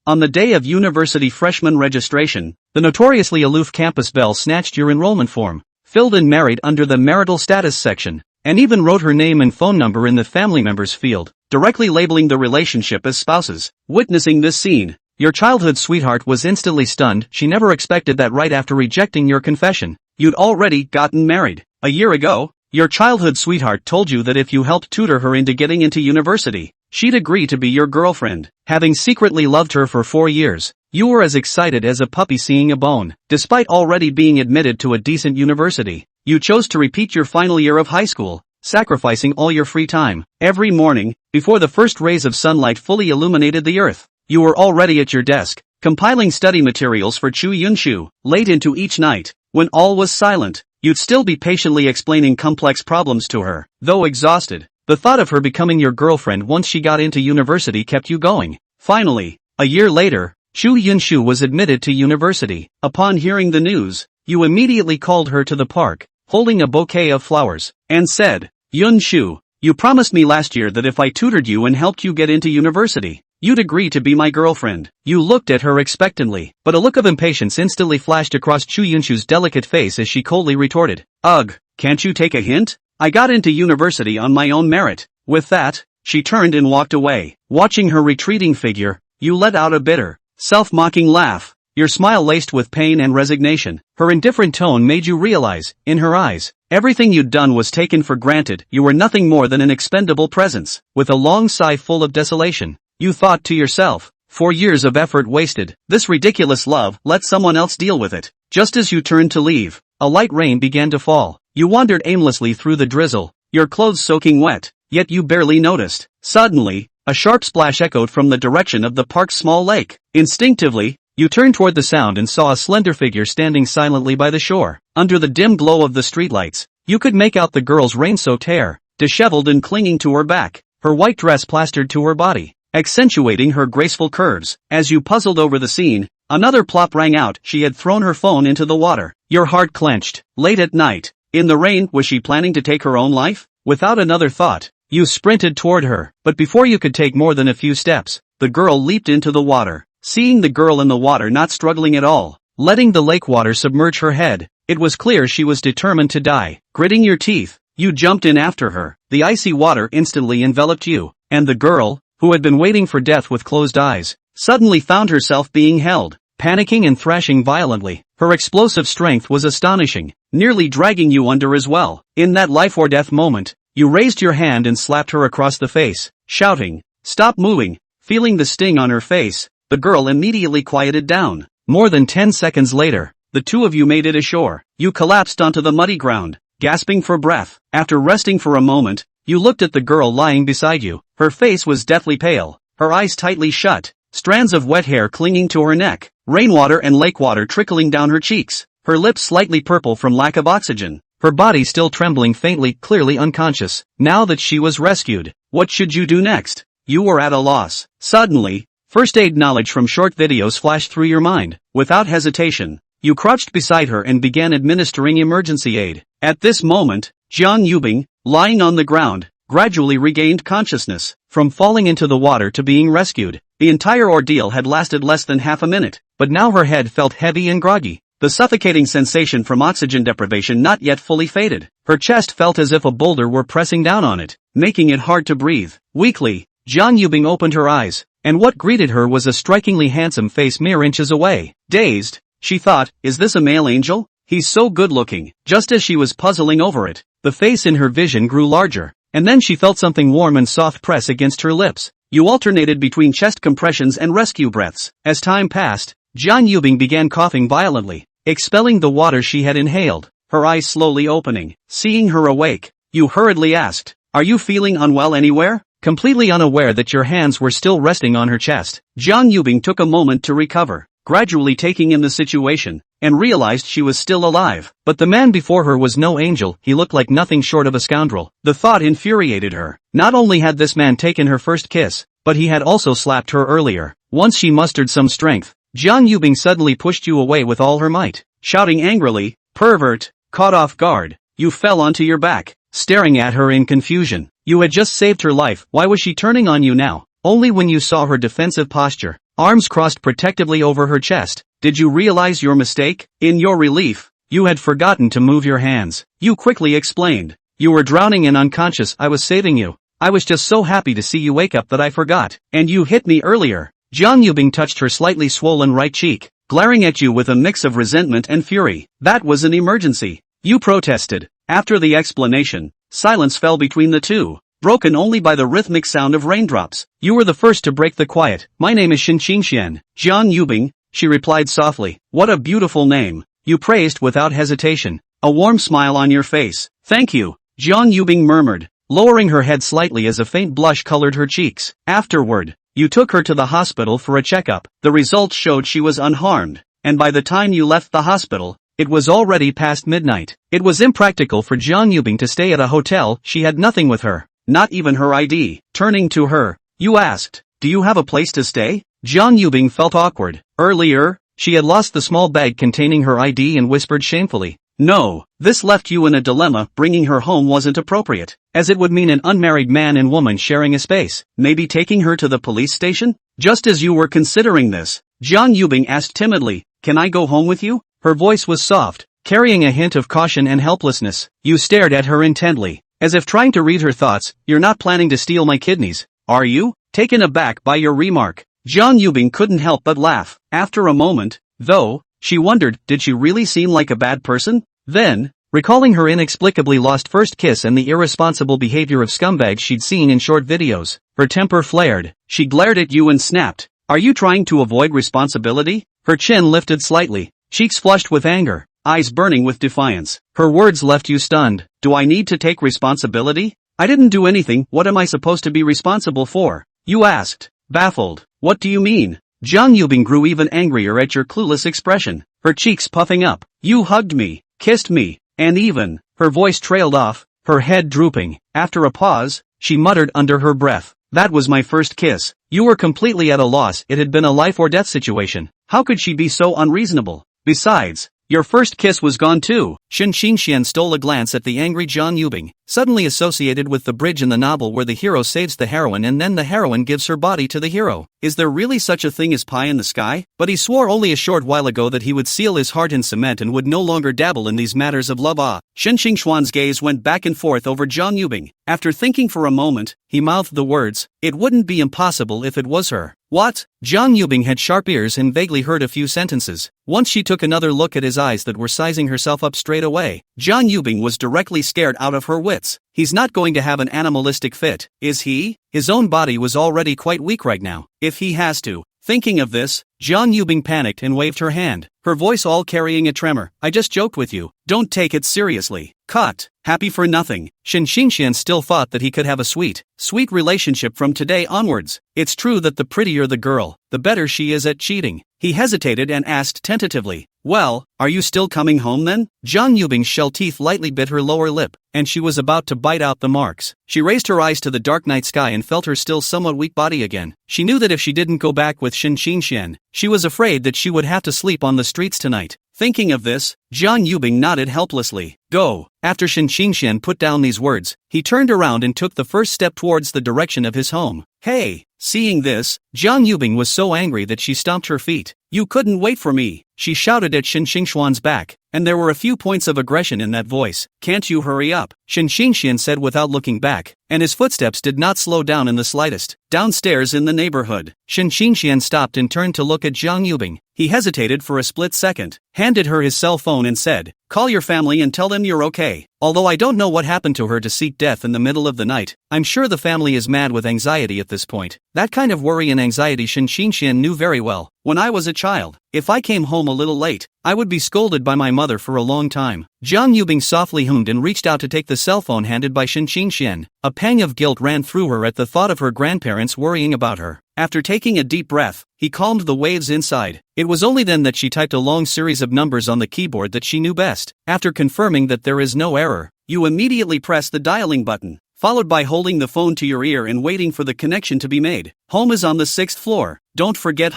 On the day of university freshman registration, the notoriously aloof campus belle snatched your enrollment form, filled in married under the marital status section, and even wrote her name and phone number in the family members field, directly labeling the relationship as spouses. Witnessing this scene, your childhood sweetheart was instantly stunned. She never expected that right after rejecting your confession, you'd already gotten married. A year ago, your childhood sweetheart told you that if you helped tutor her into getting into university, she'd agree to be your girlfriend. Having secretly loved her for 4 years, you were as excited as a puppy seeing a bone. Despite already being admitted to a decent university, you chose to repeat your final year of high school, sacrificing all your free time. Every morning, before the first rays of sunlight fully illuminated the earth, you were already at your desk, compiling study materials for Chu Yunshu. Late into each night, when all was silent, you'd still be patiently explaining complex problems to her. Though exhausted, the thought of her becoming your girlfriend once she got into university kept you going. Finally, a year later, Chu Yunshu was admitted to university. Upon hearing the news, you immediately called her to the park, holding a bouquet of flowers, and said, "Yunshu, you promised me last year that if I tutored you and helped you get into university, you'd agree to be my girlfriend." You looked at her expectantly, but a look of impatience instantly flashed across Chu Yunshu's delicate face as she coldly retorted, "Ugh, can't you take a hint? I got into university on my own merit." With that, she turned and walked away. Watching her retreating figure, you let out a bitter, self-mocking laugh, your smile laced with pain and resignation. Her indifferent tone made you realize, in her eyes, everything you'd done was taken for granted. You were nothing more than an expendable presence. With a long sigh full of desolation, you thought to yourself, 4 years of effort wasted. This ridiculous love, let someone else deal with it. Just as you turned to leave, a light rain began to fall. You wandered aimlessly through the drizzle, your clothes soaking wet, yet you barely noticed. Suddenly, a sharp splash echoed from the direction of the park's small lake. Instinctively, you turned toward the sound and saw a slender figure standing silently by the shore. Under the dim glow of the streetlights, you could make out the girl's rain-soaked hair, disheveled and clinging to her back, her white dress plastered to her body, accentuating her graceful curves. As you puzzled over the scene, another plop rang out. She had thrown her phone into the water. Your heart clenched. Late at night, in the rain, was she planning to take her own life? Without another thought, you sprinted toward her, but before you could take more than a few steps, the girl leaped into the water. Seeing the girl in the water not struggling at all, letting the lake water submerge her head, it was clear she was determined to die. Gritting your teeth, you jumped in after her. The icy water instantly enveloped you, and the girl, who had been waiting for death with closed eyes, suddenly found herself being held. Panicking and thrashing violently, her explosive strength was astonishing, nearly dragging you under as well. In that life-or-death moment, you raised your hand and slapped her across the face, shouting, "Stop moving!" Feeling the sting on her face, the girl immediately quieted down. More than 10 seconds later, the two of you made it ashore. You collapsed onto the muddy ground, gasping for breath. After resting for a moment, you looked at the girl lying beside you. Her face was deathly pale, her eyes tightly shut, strands of wet hair clinging to her neck, rainwater and lake water trickling down her cheeks, her lips slightly purple from lack of oxygen, her body still trembling faintly, clearly unconscious. Now that she was rescued, what should you do next? You were at a loss. Suddenly, first aid knowledge from short videos flashed through your mind. Without hesitation, you crouched beside her and began administering emergency aid. At this moment, Jiang Yubing, lying on the ground, gradually regained consciousness. From falling into the water to being rescued, the entire ordeal had lasted less than half a minute, but now her head felt heavy and groggy. The suffocating sensation from oxygen deprivation not yet fully faded. Her chest felt as if a boulder were pressing down on it, making it hard to breathe. Weakly, Jiang Yubing opened her eyes, and what greeted her was a strikingly handsome face mere inches away. Dazed, she thought, is this a male angel? He's so good-looking. Just as she was puzzling over it, the face in her vision grew larger, and then she felt something warm and soft press against her lips. You alternated between chest compressions and rescue breaths. As time passed, Jiang Yubing began coughing violently, expelling the water she had inhaled, her eyes slowly opening. Seeing her awake, you hurriedly asked, "Are you feeling unwell anywhere?" Completely unaware that your hands were still resting on her chest, Jiang Yubing took a moment to recover, gradually taking in the situation, and realized she was still alive. But the man before her was no angel. He looked like nothing short of a scoundrel. The thought infuriated her. Not only had this man taken her first kiss, but he had also slapped her earlier. Once she mustered some strength, Jiang Yubing suddenly pushed you away with all her might. Shouting angrily, "Pervert!" Caught off guard, you fell onto your back, staring at her in confusion. You had just saved her life. Why was she turning on you now? Only when you saw her defensive posture, arms crossed protectively over her chest. Did you realize your mistake? In your relief, you had forgotten to move your hands. You quickly explained. You were drowning and unconscious. I was saving you. I was just so happy to see you wake up that I forgot. And you hit me earlier. Jiang Yubing touched her slightly swollen right cheek, glaring at you with a mix of resentment and fury. That was an emergency. You protested. After the explanation, silence fell between the two, broken only by the rhythmic sound of raindrops. You were the first to break the quiet. My name is Xinxian. Jiang Yubing, she replied softly. What a beautiful name. You praised without hesitation, a warm smile on your face. Thank you, Jiang Yubing murmured, lowering her head slightly as a faint blush colored her cheeks. Afterward, you took her to the hospital for a checkup. The results showed she was unharmed, and by the time you left the hospital, it was already past midnight. It was impractical for Jiang Yubing to stay at a hotel. She had nothing with her, not even her ID. Turning to her, you asked, do you have a place to stay? Jiang Yubing felt awkward. Earlier, she had lost the small bag containing her ID and whispered shamefully, no. This left you in a dilemma. Bringing her home wasn't appropriate, as it would mean an unmarried man and woman sharing a space. Maybe taking her to the police station? Just as you were considering this, Jiang Yubing asked timidly, can I go home with you? Her voice was soft, carrying a hint of caution and helplessness. You stared at her intently, as if trying to read her thoughts. You're not planning to steal my kidneys, are you? Taken aback by your remark, Jiang Yubing couldn't help but laugh. After a moment, though, she wondered, did she really seem like a bad person? Then, recalling her inexplicably lost first kiss and the irresponsible behavior of scumbags she'd seen in short videos, her temper flared. She glared at you and snapped, are you trying to avoid responsibility? Her chin lifted slightly, cheeks flushed with anger, eyes burning with defiance. Her words left you stunned. Do I need to take responsibility? I didn't do anything. What am I supposed to be responsible for? You asked, baffled. What do you mean? Jiang Yubing grew even angrier at your clueless expression, her cheeks puffing up. You hugged me, kissed me, and even, her voice trailed off, her head drooping. After a pause, she muttered under her breath, that was my first kiss. You were completely at a loss. It had been a life or death situation. How could she be so unreasonable? Besides, your first kiss was gone too. Xinxian stole a glance at the angry Jiang Yubing, suddenly associated with the bridge in the novel where the hero saves the heroine and then the heroine gives her body to the hero. Is there really such a thing as pie in the sky? But he swore only a short while ago that he would seal his heart in cement and would no longer dabble in these matters of love. Xinxian's gaze went back and forth over Jiang Yubing. After thinking for a moment, he mouthed the words, it wouldn't be impossible if it was her. What? Jiang Yubing had sharp ears and vaguely heard a few sentences. Once she took another look at his eyes that were sizing herself up straight away. Jiang Yubing was directly scared out of her wits. He's not going to have an animalistic fit, is he? His own body was already quite weak right now. If he has to. Thinking of this, Jiang Yubing panicked and waved her hand, her voice all carrying a tremor. I just joked with you. Don't take it seriously. Cut. Happy for nothing. Xinxian still thought that he could have a sweet relationship from today onwards. It's true that the prettier the girl, the better she is at cheating. He hesitated and asked tentatively, well, are you still coming home then? Jiang Yubing's shell teeth lightly bit her lower lip, and she was about to bite out the marks. She raised her eyes to the dark night sky and felt her still somewhat weak body again. She knew that if she didn't go back with Xinxian, she was afraid that she would have to sleep on the streets tonight. Thinking of this, Jiang Yubing nodded helplessly. Go. After Xinxian put down these words, he turned around and took the first step towards the direction of his home. Hey! Seeing this, Jiang Yubing was so angry that she stomped her feet. You couldn't wait for me, she shouted at Xinxian's back, and there were a few points of aggression in that voice. Can't you hurry up? Xinxian said without looking back, and his footsteps did not slow down in the slightest. Downstairs in the neighborhood, Xinxian stopped and turned to look at Jiang Yubing. He hesitated for a split second, handed her his cell phone and said, call your family and tell them you're okay. Although I don't know what happened to her to seek death in the middle of the night, I'm sure the family is mad with anxiety at this point. That kind of worry and anxiety Xinxian knew very well. When I was a child, if I came home a little late, I would be scolded by my mother for a long time. Jiang Yubing softly hummed and reached out to take the cell phone handed by Xinxian. A pang of guilt ran through her at the thought of her grandparents worrying about her. After taking a deep breath, he calmed the waves inside. It was only then that she typed a long series of numbers on the keyboard that she knew best. After confirming that there is no error, you immediately press the dialing button, followed by holding the phone to your ear and waiting for the connection to be made. Home is on the 6th floor. Don't forget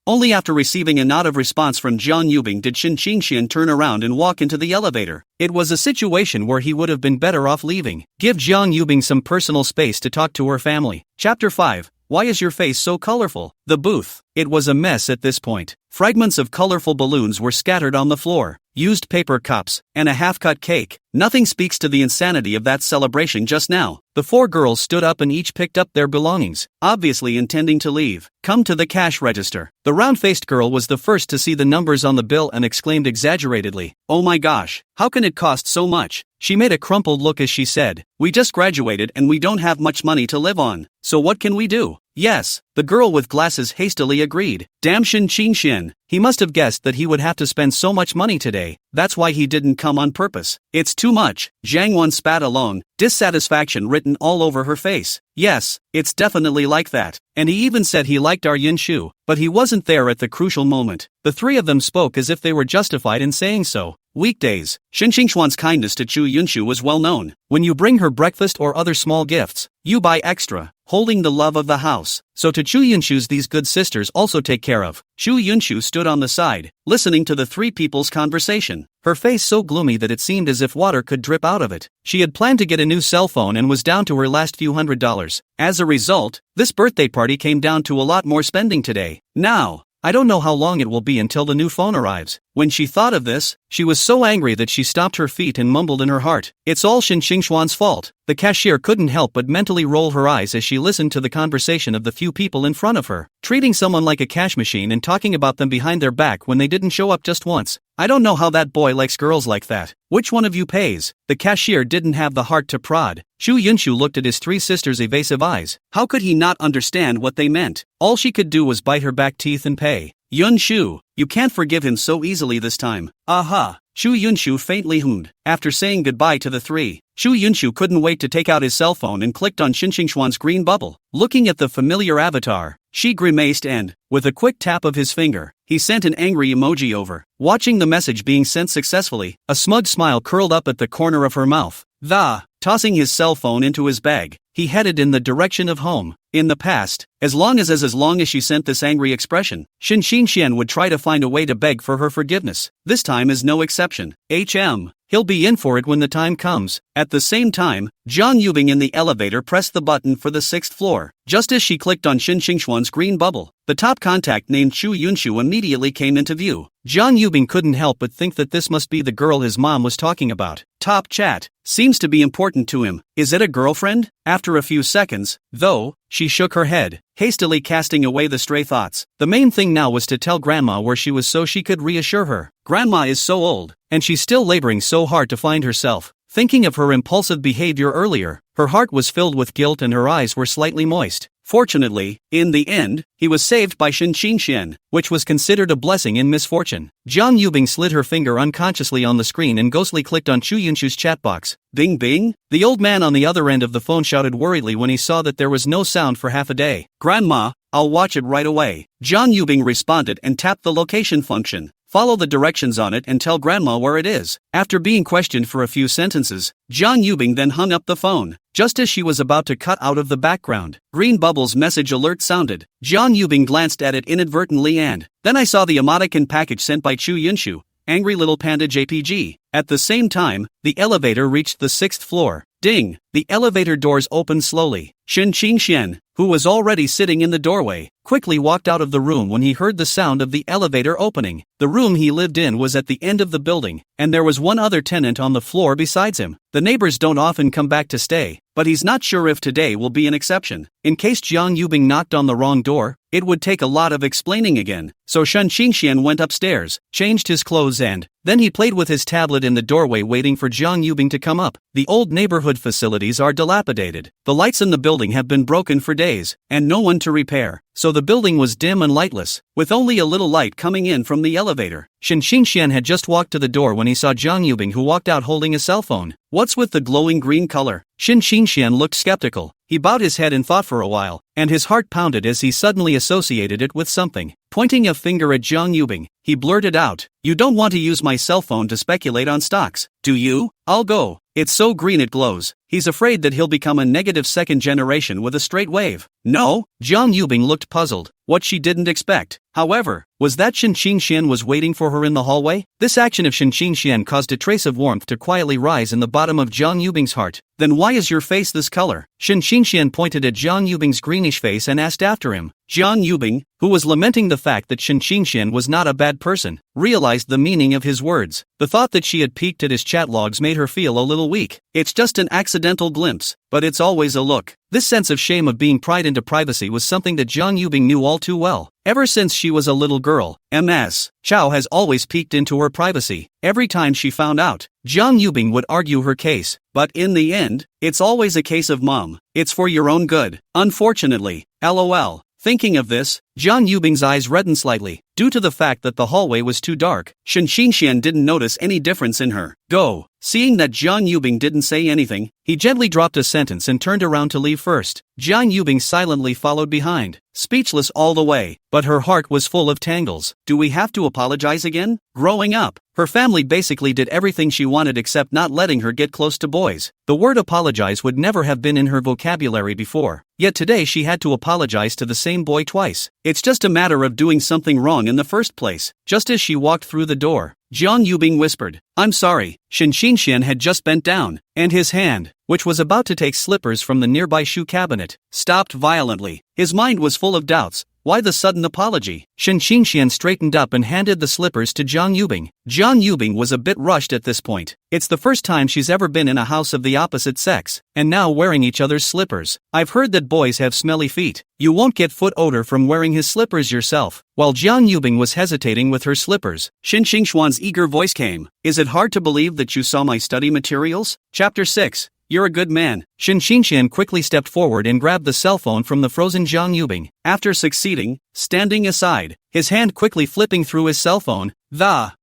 Only after receiving a nod of response from Jiang Yubing did Xinxian turn around and walk into the elevator. It was a situation where he would have been better off leaving. Give Jiang Yubing some personal space to talk to her family. Chapter 5. why is your face so colorful? The booth. It was a mess at this point. Fragments of colorful balloons were scattered on the floor, used paper cups, and a half-cut cake. Nothing speaks to the insanity of that celebration just now. The 4 girls stood up and each picked up their belongings, obviously intending to leave. Come to the cash register. The round-faced girl was the first to see the numbers on the bill and exclaimed exaggeratedly, "Oh my gosh, how can it cost so much?" She made a crumpled look as she said, "We just graduated and we don't have much money to live on, so what can we do?" "Yes," the girl with glasses hastily agreed. "Damn Shin. He must have guessed that he would have to spend so much money today, that's why he didn't come on purpose." "It's too much," Zhang Wan spat along, dissatisfaction written all over her face. "Yes, it's definitely like that. And he even said he liked our Yunshu, but he wasn't there at the crucial moment." The 3 of them spoke as if they were justified in saying so. Weekdays, Shin Xingxuan's kindness to Chu Yunshu was well known. When you bring her breakfast or other small gifts, you buy extra, holding the love of the house. So to Chu Yunshu's these good sisters also take care of. Chu Yunshu stood on the side, listening to the 3 people's conversation, her face so gloomy that it seemed as if water could drip out of it. She had planned to get a new cell phone and was down to her last few $100s. As a result, this birthday party came down to a lot more spending today. Now, I don't know how long it will be until the new phone arrives. When she thought of this, she was so angry that she stomped her feet and mumbled in her heart, "It's all Shin Xingxuan's fault." The cashier couldn't help but mentally roll her eyes as she listened to the conversation of the few people in front of her, treating someone like a cash machine and talking about them behind their back when they didn't show up just once. "I don't know how that boy likes girls like that. Which one of you pays?" The cashier didn't have the heart to prod. Chu Yunshu looked at his 3 sisters' evasive eyes. How could he not understand what they meant? All she could do was bite her back teeth and pay. "Yunshu, you can't forgive him so easily this time." "Aha." Chu Yunshu faintly hummed. After saying goodbye to the 3, Chu Yunshu couldn't wait to take out his cell phone and clicked on Shin Xingxuan's green bubble. Looking at the familiar avatar, she grimaced and, with a quick tap of his finger, he sent an angry emoji over. Watching the message being sent successfully, a smug smile curled up at the corner of her mouth. Tossing his cell phone into his bag, he headed in the direction of home. In the past, as long as she sent this angry expression, Shin Xingxian would try to find a way to beg for her forgiveness. This time is no exception. He'll be in for it when the time comes. At the same time, Zhang Yubing in the elevator pressed the button for the 6th floor. Just as she clicked on Shin Xingxuan's green bubble, the top contact named Chu Yunshu immediately came into view. Zhang Yubing couldn't help but think that this must be the girl his mom was talking about. Top chat. Seems to be important to him. Is it a girlfriend? After a few seconds, though, she shook her head, hastily casting away the stray thoughts. The main thing now was to tell Grandma where she was so she could reassure her. Grandma is so old, and she's still laboring so hard to find herself. Thinking of her impulsive behavior earlier, her heart was filled with guilt and her eyes were slightly moist. Fortunately, in the end, he was saved by Shin Xingxian, which was considered a blessing in misfortune. Zhang Yubing slid her finger unconsciously on the screen and ghostly clicked on Chu Yunshu's chat box. Bing bing? The old man on the other end of the phone shouted worriedly when he saw that there was no sound for half a day. "Grandma, I'll watch it right away." Zhang Yubing responded and tapped the location function. Follow the directions on it and tell Grandma where it is. After being questioned for a few sentences, Zhang Yubing then hung up the phone. Just as she was about to cut out of the background, Green Bubble's message alert sounded. Zhang Yubing glanced at it inadvertently and then I saw the emoticon package sent by Chu Yunshu, Angry Little Panda JPG. At the same time, the elevator reached the 6th floor. Ding! The elevator doors opened slowly. Shin Xingxian, who was already sitting in the doorway, quickly walked out of the room when he heard the sound of the elevator opening. The room he lived in was at the end of the building, and there was one other tenant on the floor besides him. The neighbors don't often come back to stay, but he's not sure if today will be an exception. In case Zhang Yubing knocked on the wrong door, it would take a lot of explaining again. So Shin Xingxian went upstairs, changed his clothes and then he played with his tablet in the doorway waiting for Zhang Yubing to come up. The old neighborhood facilities are dilapidated. The lights in the building have been broken for days, and no one to repair. So the building was dim and lightless, with only a little light coming in from the elevator. Shin Xingxian had just walked to the door when he saw Zhang Yubing, who walked out holding a cell phone. What's with the glowing green color? Shin Xingxian looked skeptical. He bowed his head and thought for a while, and his heart pounded as he suddenly associated it with something. Pointing a finger at Zhang Yubing, he blurted out, "You don't want to use my cell phone to speculate on stocks, do you? I'll go. It's so green it glows." He's afraid that he'll become a negative second generation with a straight wave. No? Jiang Yubing looked puzzled. What she didn't expect, however, was that Shen Qingxian was waiting for her in the hallway. This action of Shen Qingxian caused a trace of warmth to quietly rise in the bottom of Jiang Yubing's heart. Then why is your face this color? Shen Qingxian pointed at Jiang Yubing's greenish face and asked after him. Jiang Yubing, who was lamenting the fact that Shen Qingxian was not a bad person, realized the meaning of his words. The thought that she had peeked at his chat logs made her feel a little weak. It's just an accidental glimpse, but it's always a look. This sense of shame of being pried into privacy was something that Jiang Yubing knew all too well. Ever since she was a little girl, Ms. Chow has always peeked into her privacy. Every time she found out, Jiang Yubing would argue her case, but in the end, it's always a case of mom. It's for your own good. Unfortunately, LOL. Thinking of this, Jiang Yubing's eyes reddened slightly. Due to the fact that the hallway was too dark, Shen Qingxian didn't notice any difference in her. Go. Seeing that Jiang Yubing didn't say anything, he gently dropped a sentence and turned around to leave first. Jiang Yubing silently followed behind, speechless all the way, but her heart was full of tangles. Do we have to apologize again? Growing up, her family basically did everything she wanted except not letting her get close to boys. The word apologize would never have been in her vocabulary before, yet today she had to apologize to the same boy twice. It's just a matter of doing something wrong in the first place. Just as she walked through the door, Jiang Yubing whispered, "I'm sorry." Shen Qingxian had just bent down, and his hand, which was about to take slippers from the nearby shoe cabinet, stopped violently. His mind was full of doubts. Why the sudden apology? Shen Qingxian straightened up and handed the slippers to Jiang Yubing. Jiang Yubing was a bit rushed at this point. It's the first time she's ever been in a house of the opposite sex, and now wearing each other's slippers. I've heard that boys have smelly feet. You won't get foot odor from wearing his slippers yourself. While Jiang Yubing was hesitating with her slippers, Shen Qingxuan's eager voice came. Is it hard to believe that you saw my study materials? Chapter 6. You're a good man. Shen Qingxian quickly stepped forward and grabbed the cell phone from the frozen Jiang Yubing. After succeeding, standing aside, his hand quickly flipping through his cell phone,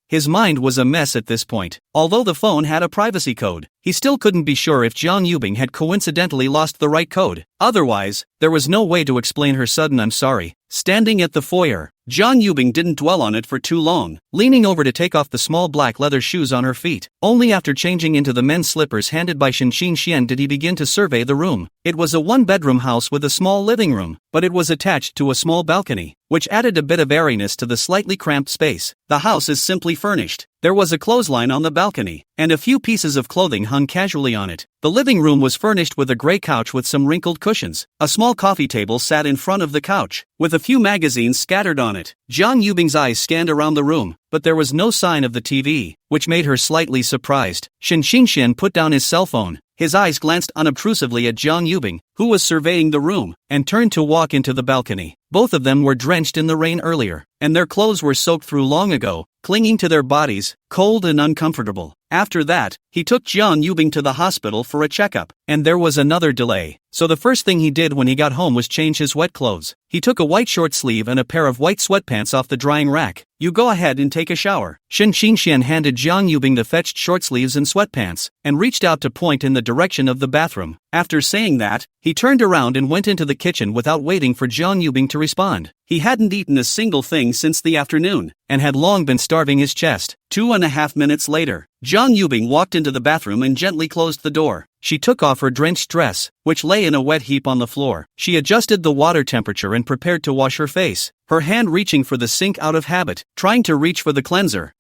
his mind was a mess at this point. Although the phone had a privacy code, he still couldn't be sure if Jiang Yubing had coincidentally lost the right code. Otherwise, there was no way to explain her sudden "I'm sorry." Standing at the foyer, Jiang Yubing didn't dwell on it for too long, leaning over to take off the small black leather shoes on her feet. Only after changing into the men's slippers handed by Shen Qingxian did he begin to survey the room. It was a one-bedroom house with a small living room, but it was attached to a small balcony, which added a bit of airiness to the slightly cramped space. The house is simply furnished. There was a clothesline on the balcony, and a few pieces of clothing hung casually on it. The living room was furnished with a gray couch with some wrinkled cushions. A small coffee table sat in front of the couch, with a few magazines scattered on it. Jiang Yubing's eyes scanned around the room, but there was no sign of the TV, which made her slightly surprised. Shen Qingxian put down his cell phone. His eyes glanced unobtrusively at Jiang Yubing, who was surveying the room, and turned to walk into the balcony. Both of them were drenched in the rain earlier, and their clothes were soaked through long ago, clinging to their bodies, cold and uncomfortable. After that, he took Jiang Yubing to the hospital for a checkup, and there was another delay. So the first thing he did when he got home was change his wet clothes. He took a white short sleeve and a pair of white sweatpants off the drying rack. You go ahead and take a shower. Shen Qingxian handed Jiang Yubing the fetched short sleeves and sweatpants, and reached out to point in the direction of the bathroom. After saying that, he turned around and went into the kitchen without waiting for Jiang Yubing to respond. He hadn't eaten a single thing since the afternoon, and had long been starving his chest. 2.5 minutes later, Jiang Yubing walked into the bathroom and gently closed the door. She took off her drenched dress, which lay in a wet heap on the floor. She adjusted the water temperature and prepared to wash her face, her hand reaching for the sink out of habit, trying to reach for the cleanser.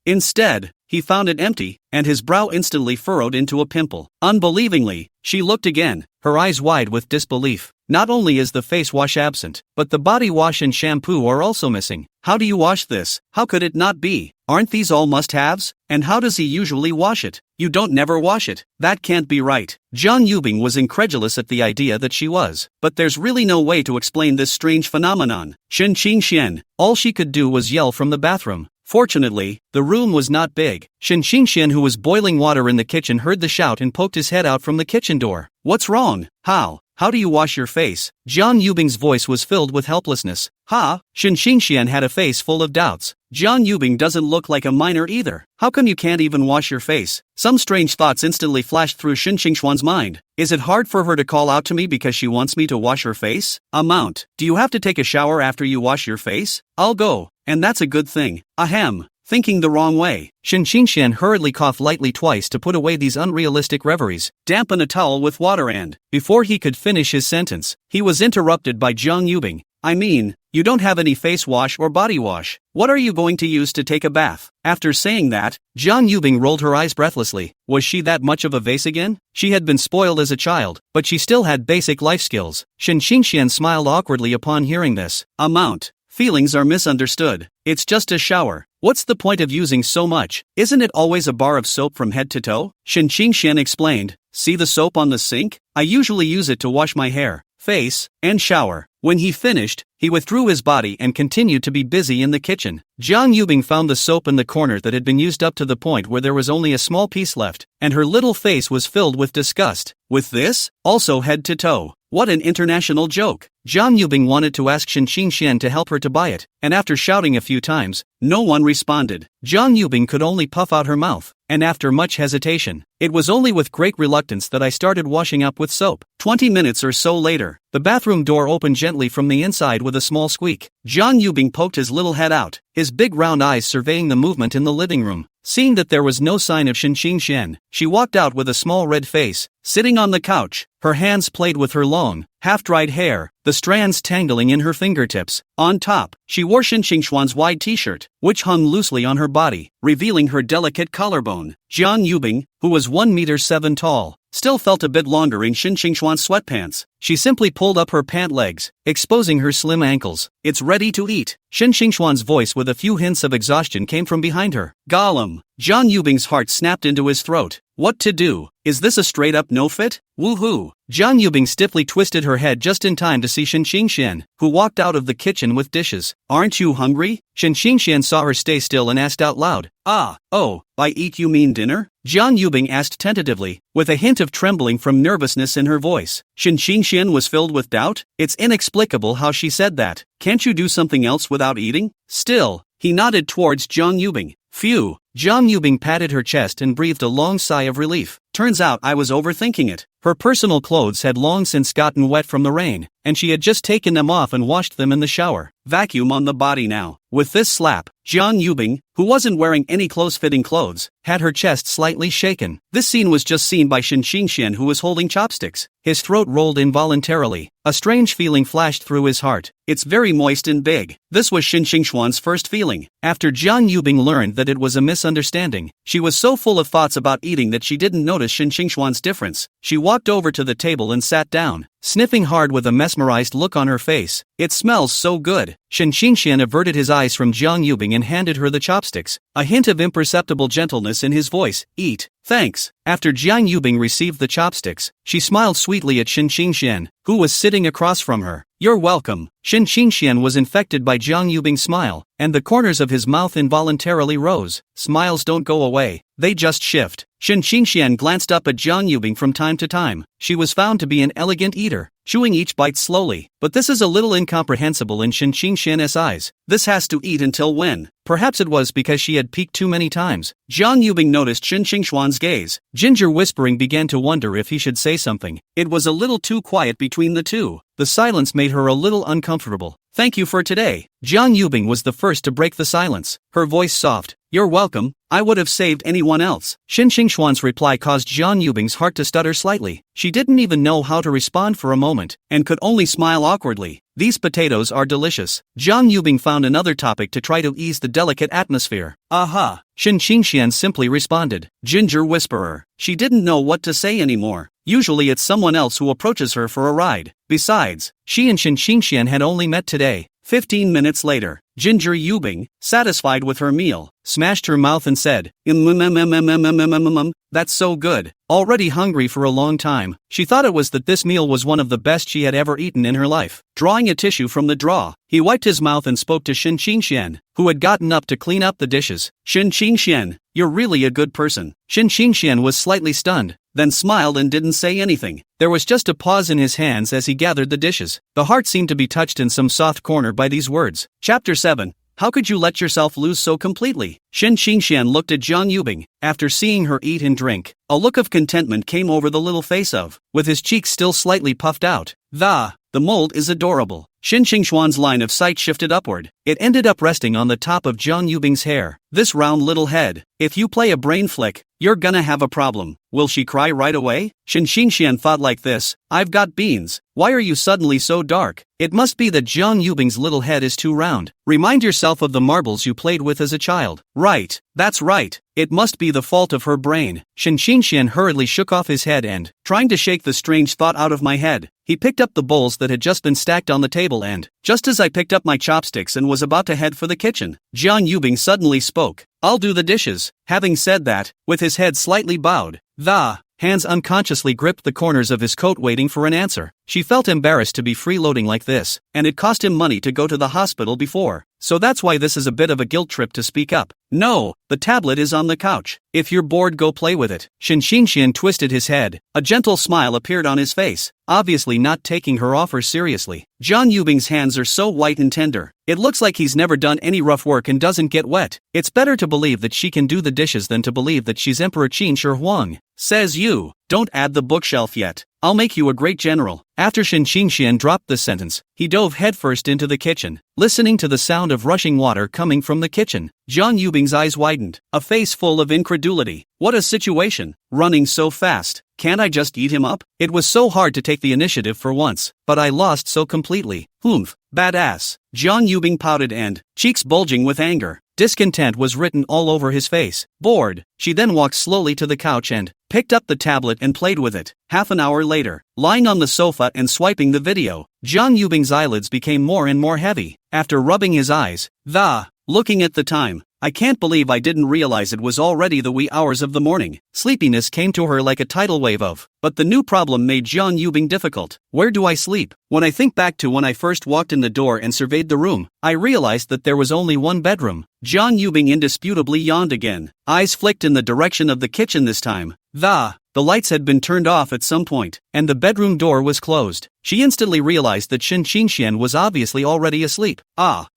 Instead, he found it empty, and his brow instantly furrowed into a pimple. Unbelievingly, she looked again, her eyes wide with disbelief. Not only is the face wash absent, but the body wash and shampoo are also missing. How do you wash this? How could it not be? Aren't these all must-haves? And how does he usually wash it? You don't never wash it. That can't be right. Jiang Yubing was incredulous at the idea that she was. But there's really no way to explain this strange phenomenon. Shen Qingxian, all she could do was yell from the bathroom. Fortunately, the room was not big. Shen Qingxian, who was boiling water in the kitchen, heard the shout and poked his head out from the kitchen door. What's wrong? How do you wash your face? Jiang Yubing's voice was filled with helplessness. Shen Qingxian had a face full of doubts. Jiang Yubing doesn't look like a minor either. How come you can't even wash your face? Some strange thoughts instantly flashed through Shen Qingxuan's mind. Is it hard for her to call out to me because she wants me to wash her face? Do you have to take a shower after you wash your face? I'll go. And that's a good thing. Ahem. thinking the wrong way. Shin Qingshan hurriedly coughed lightly twice to put away these unrealistic reveries, dampen a towel with water and, before he could finish his sentence, he was interrupted by Jiang Yubing. I mean, you don't have any face wash or body wash. What are you going to use to take a bath? After saying that, Jiang Yubing rolled her eyes breathlessly. Was she that much of a vase again? She had been spoiled as a child, but she still had basic life skills. Shin Qingshan smiled awkwardly upon hearing this. Feelings are misunderstood. It's just a shower. What's the point of using so much? Isn't it always a bar of soap from head to toe? Shin Qingshan explained. See the soap on the sink? I usually use it to wash my hair, face, and shower. When he finished, he withdrew his body and continued to be busy in the kitchen. Jiang Yubing found the soap in the corner that had been used up to the point where there was only a small piece left, and her little face was filled with disgust. With this? Also head to toe. What an international joke. Jiang Yubing wanted to ask Shin Qingshan to help her to buy it, and after shouting a few times, no one responded. Jiang Yubing could only puff out her mouth, and after much hesitation, it was only with great reluctance that I started washing up with soap. 20 minutes or so later, the bathroom door opened gently from the inside with a small squeak. Jiang Yubing poked his little head out, his big round eyes surveying the movement in the living room. Seeing that there was no sign of Shin Qingshan, she walked out with a small red face, sitting on the couch. Her hands played with her long, half-dried hair, the strands tangling in her fingertips. On top, she wore Shin Qingshan's wide t-shirt, which hung loosely on her body, revealing her delicate collarbone. Jiang Yubing, who was 1.7 meters tall, still felt a bit longer in Shin Qingshan's sweatpants. She simply pulled up her pant legs, exposing her slim ankles. It's ready to eat. Shin Qingshan's voice with a few hints of exhaustion came from behind her. Gollum. Jiang Yubing's heart snapped into his throat. What to do? Is this a straight-up no-fit? Woohoo! Jiang Yubing stiffly twisted her head just in time to see Shin Qingshan, who walked out of the kitchen with dishes. Aren't you hungry? Shin Qingshan saw her stay still and asked out loud. By eat you mean dinner? Jiang Yubing asked tentatively, with a hint of trembling from nervousness in her voice. Shin Qingshan was filled with doubt. It's inexplicable how she said that. Can't you do something else without eating? Still, he nodded towards Jiang Yubing. Phew. Jiang Yubing patted her chest and breathed a long sigh of relief. Turns out I was overthinking it. Her personal clothes had long since gotten wet from the rain, and she had just taken them off and washed them in the shower. Vacuum on the body now. With this slap, Jiang Yubing, who wasn't wearing any close-fitting clothes, had her chest slightly shaken. This scene was just seen by Shin Qingshan, who was holding chopsticks. His throat rolled involuntarily. A strange feeling flashed through his heart. It's very moist and big. This was Shin Qingshan's first feeling. After Jiang Yubing learned that it was a misunderstanding, she was so full of thoughts about eating that she didn't notice Shin Qingshan's difference. She walked over to the table and sat down, sniffing hard with a mesmerized look on her face. It smells so good. Shin Qingshan averted his eyes from Jiang Yubing and handed her the chopsticks, a hint of imperceptible gentleness in his voice. Eat. Thanks. After Jiang Yubing received the chopsticks, she smiled sweetly at Shin Qingshan, who was sitting across from her. You're welcome. Shin Qingshan was infected by Jiang Yubing's smile, and the corners of his mouth involuntarily rose. Smiles don't go away, they just shift. Shin Qingshan glanced up at Jiang Yubing from time to time. She was found to be an elegant eater, chewing each bite slowly. But this is a little incomprehensible in Shin Qingshan's eyes. This has to eat until when? Perhaps it was because she had peeked too many times. Jiang Yubing noticed Shin Qingshan's gaze. Ginger whispering began to wonder if he should say something. It was a little too quiet between the two. The silence made her a little uncomfortable. Thank you for today. Jiang Yubing was the first to break the silence, her voice soft. You're welcome. I would have saved anyone else. Shin Qingshan's reply caused Jiang Yubing's heart to stutter slightly. She didn't even know how to respond for a moment, and could only smile awkwardly. These potatoes are delicious. Jiang Yubing found another topic to try to ease the delicate atmosphere. Aha! Shin Qingshan simply responded. Ginger whisperer. She didn't know what to say anymore. Usually it's someone else who approaches her for a ride. Besides, she and Shin Qingshan had only met today. 15 minutes later, Ginger Yubing, satisfied with her meal, smashed her mouth and said, That's so good. Already hungry for a long time, she thought it was that this meal was one of the best she had ever eaten in her life. Drawing a tissue from the drawer, he wiped his mouth and spoke to Shin Qingshan, who had gotten up to clean up the dishes. Shin Qingshan, you're really a good person. Shin Qingshan was slightly stunned, then smiled and didn't say anything. There was just a pause in his hands as he gathered the dishes. The heart seemed to be touched in some soft corner by these words. Chapter 7. How could you let yourself lose so completely? Shin Qingshan looked at Jiang Yubing. After seeing her eat and drink, a look of contentment came over the little face of, with his cheeks still slightly puffed out. The mold is adorable. Shin Xingxuan's line of sight shifted upward. It ended up resting on the top of Jiang Yubing's hair. This round little head. If you play a brain flick, you're gonna have a problem. Will she cry right away? Shin Xingxian thought like this. I've got beans. Why are you suddenly so dark? It must be that Jiang Yubing's little head is too round. Remind yourself of the marbles you played with as a child. Right, that's right. It must be the fault of her brain. Shin Xingxian hurriedly shook off his head and, trying to shake the strange thought out of my head, he picked up the bowls that had just been stacked on the table and, just as I picked up my chopsticks and was about to head for the kitchen, Jiang Yubing suddenly spoke. I'll do the dishes. Having said that, with his head slightly bowed, the hands unconsciously gripped the corners of his coat waiting for an answer. She felt embarrassed to be freeloading like this, and it cost him money to go to the hospital before. So that's why this is a bit of a guilt trip to speak up. No, the tablet is on the couch. If you're bored, go play with it. Shin Xingxian twisted his head. A gentle smile appeared on his face, obviously not taking her offer seriously. Jiang Yubing's hands are so white and tender. It looks like he's never done any rough work and doesn't get wet. It's better to believe that she can do the dishes than to believe that she's Emperor Qin Shi Huang. Says you. Don't add the bookshelf yet. I'll make you a great general. After Shin Xingxian dropped the sentence, he dove headfirst into the kitchen. Listening to the sound of rushing water coming from the kitchen, Jiang Yubing's eyes widened, a face full of incredulity. What a situation, running so fast. Can't I just eat him up? It was so hard to take the initiative for once, but I lost so completely. Humph, badass. Jiang Yubing pouted and, cheeks bulging with anger, discontent was written all over his face. Bored, she then walked slowly to the couch and picked up the tablet and played with it. Half an hour later, lying on the sofa and swiping the video, Jiang Yubing's eyelids became more and more heavy. After rubbing his eyes, looking at the time, I can't believe I didn't realize it was already the wee hours of the morning. Sleepiness came to her like a tidal wave of, but the new problem made Jiang Yubing difficult. Where do I sleep? When I think back to when I first walked in the door and surveyed the room, I realized that there was only one bedroom. Jiang Yubing indisputably yawned again. Eyes flicked in the direction of the kitchen this time. The lights had been turned off at some point, and the bedroom door was closed. She instantly realized that Shin Xingxian was obviously already asleep.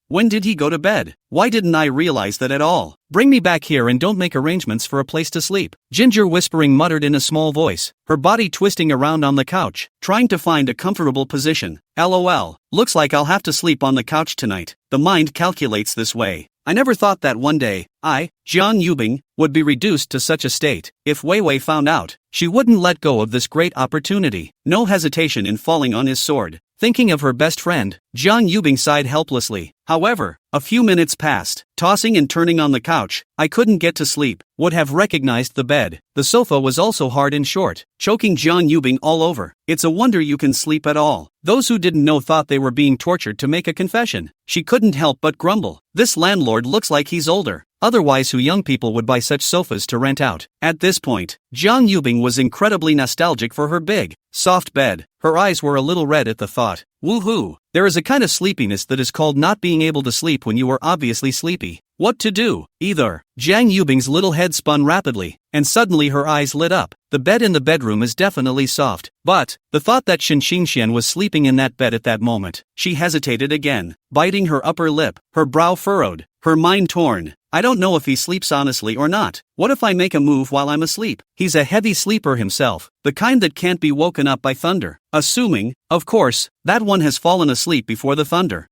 When did he go to bed? Why didn't I realize that at all? Bring me back here and don't make arrangements for a place to sleep. Ginger whispering muttered in a small voice, her body twisting around on the couch, trying to find a comfortable position. LOL, looks like I'll have to sleep on the couch tonight. The mind calculates this way. I never thought that one day, Jiang Yubing, would be reduced to such a state. If Wei Wei found out, she wouldn't let go of this great opportunity. No hesitation in falling on his sword. Thinking of her best friend, Jiang Yubing sighed helplessly. However, a few minutes passed. Tossing and turning on the couch, I couldn't get to sleep. Would have recognized the bed. The sofa was also hard and short, choking Jiang Yubing all over. It's a wonder you can sleep at all. Those who didn't know thought they were being tortured to make a confession. She couldn't help but grumble. This landlord looks like he's older. Otherwise, who young people would buy such sofas to rent out? At this point, Jiang Yubing was incredibly nostalgic for her big, soft bed. Her eyes were a little red at the thought. Woohoo! There is a kind of sleepiness that is called not being able to sleep when you are obviously sleepy. What to do? Either. Jiang Yubing's little head spun rapidly, and suddenly her eyes lit up. The bed in the bedroom is definitely soft, but the thought that Shin Xingxian was sleeping in that bed at that moment, she hesitated again, biting her upper lip, her brow furrowed, her mind torn. I don't know if he sleeps honestly or not. What if I make a move while I'm asleep? He's a heavy sleeper himself, the kind that can't be woken up by thunder. Assuming, of course, that one has fallen asleep before the thunder.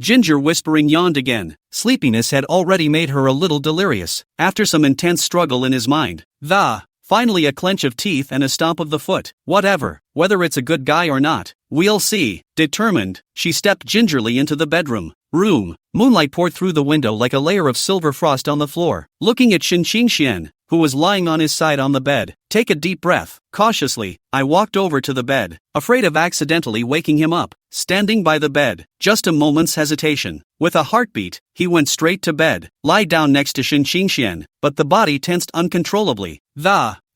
Ginger whispering yawned again. Sleepiness had already made her a little delirious. After some intense struggle in his mind, finally a clench of teeth and a stomp of the foot. Whatever, whether it's a good guy or not, we'll see. Determined, she stepped gingerly into the bedroom. Moonlight poured through the window like a layer of silver frost on the floor. Looking at Shin Xingxian, who was lying on his side on the bed, take a deep breath. Cautiously, I walked over to the bed, afraid of accidentally waking him up. Standing by the bed, just a moment's hesitation. With a heartbeat, he went straight to bed, lie down next to Shin Xingxian, but the body tensed uncontrollably.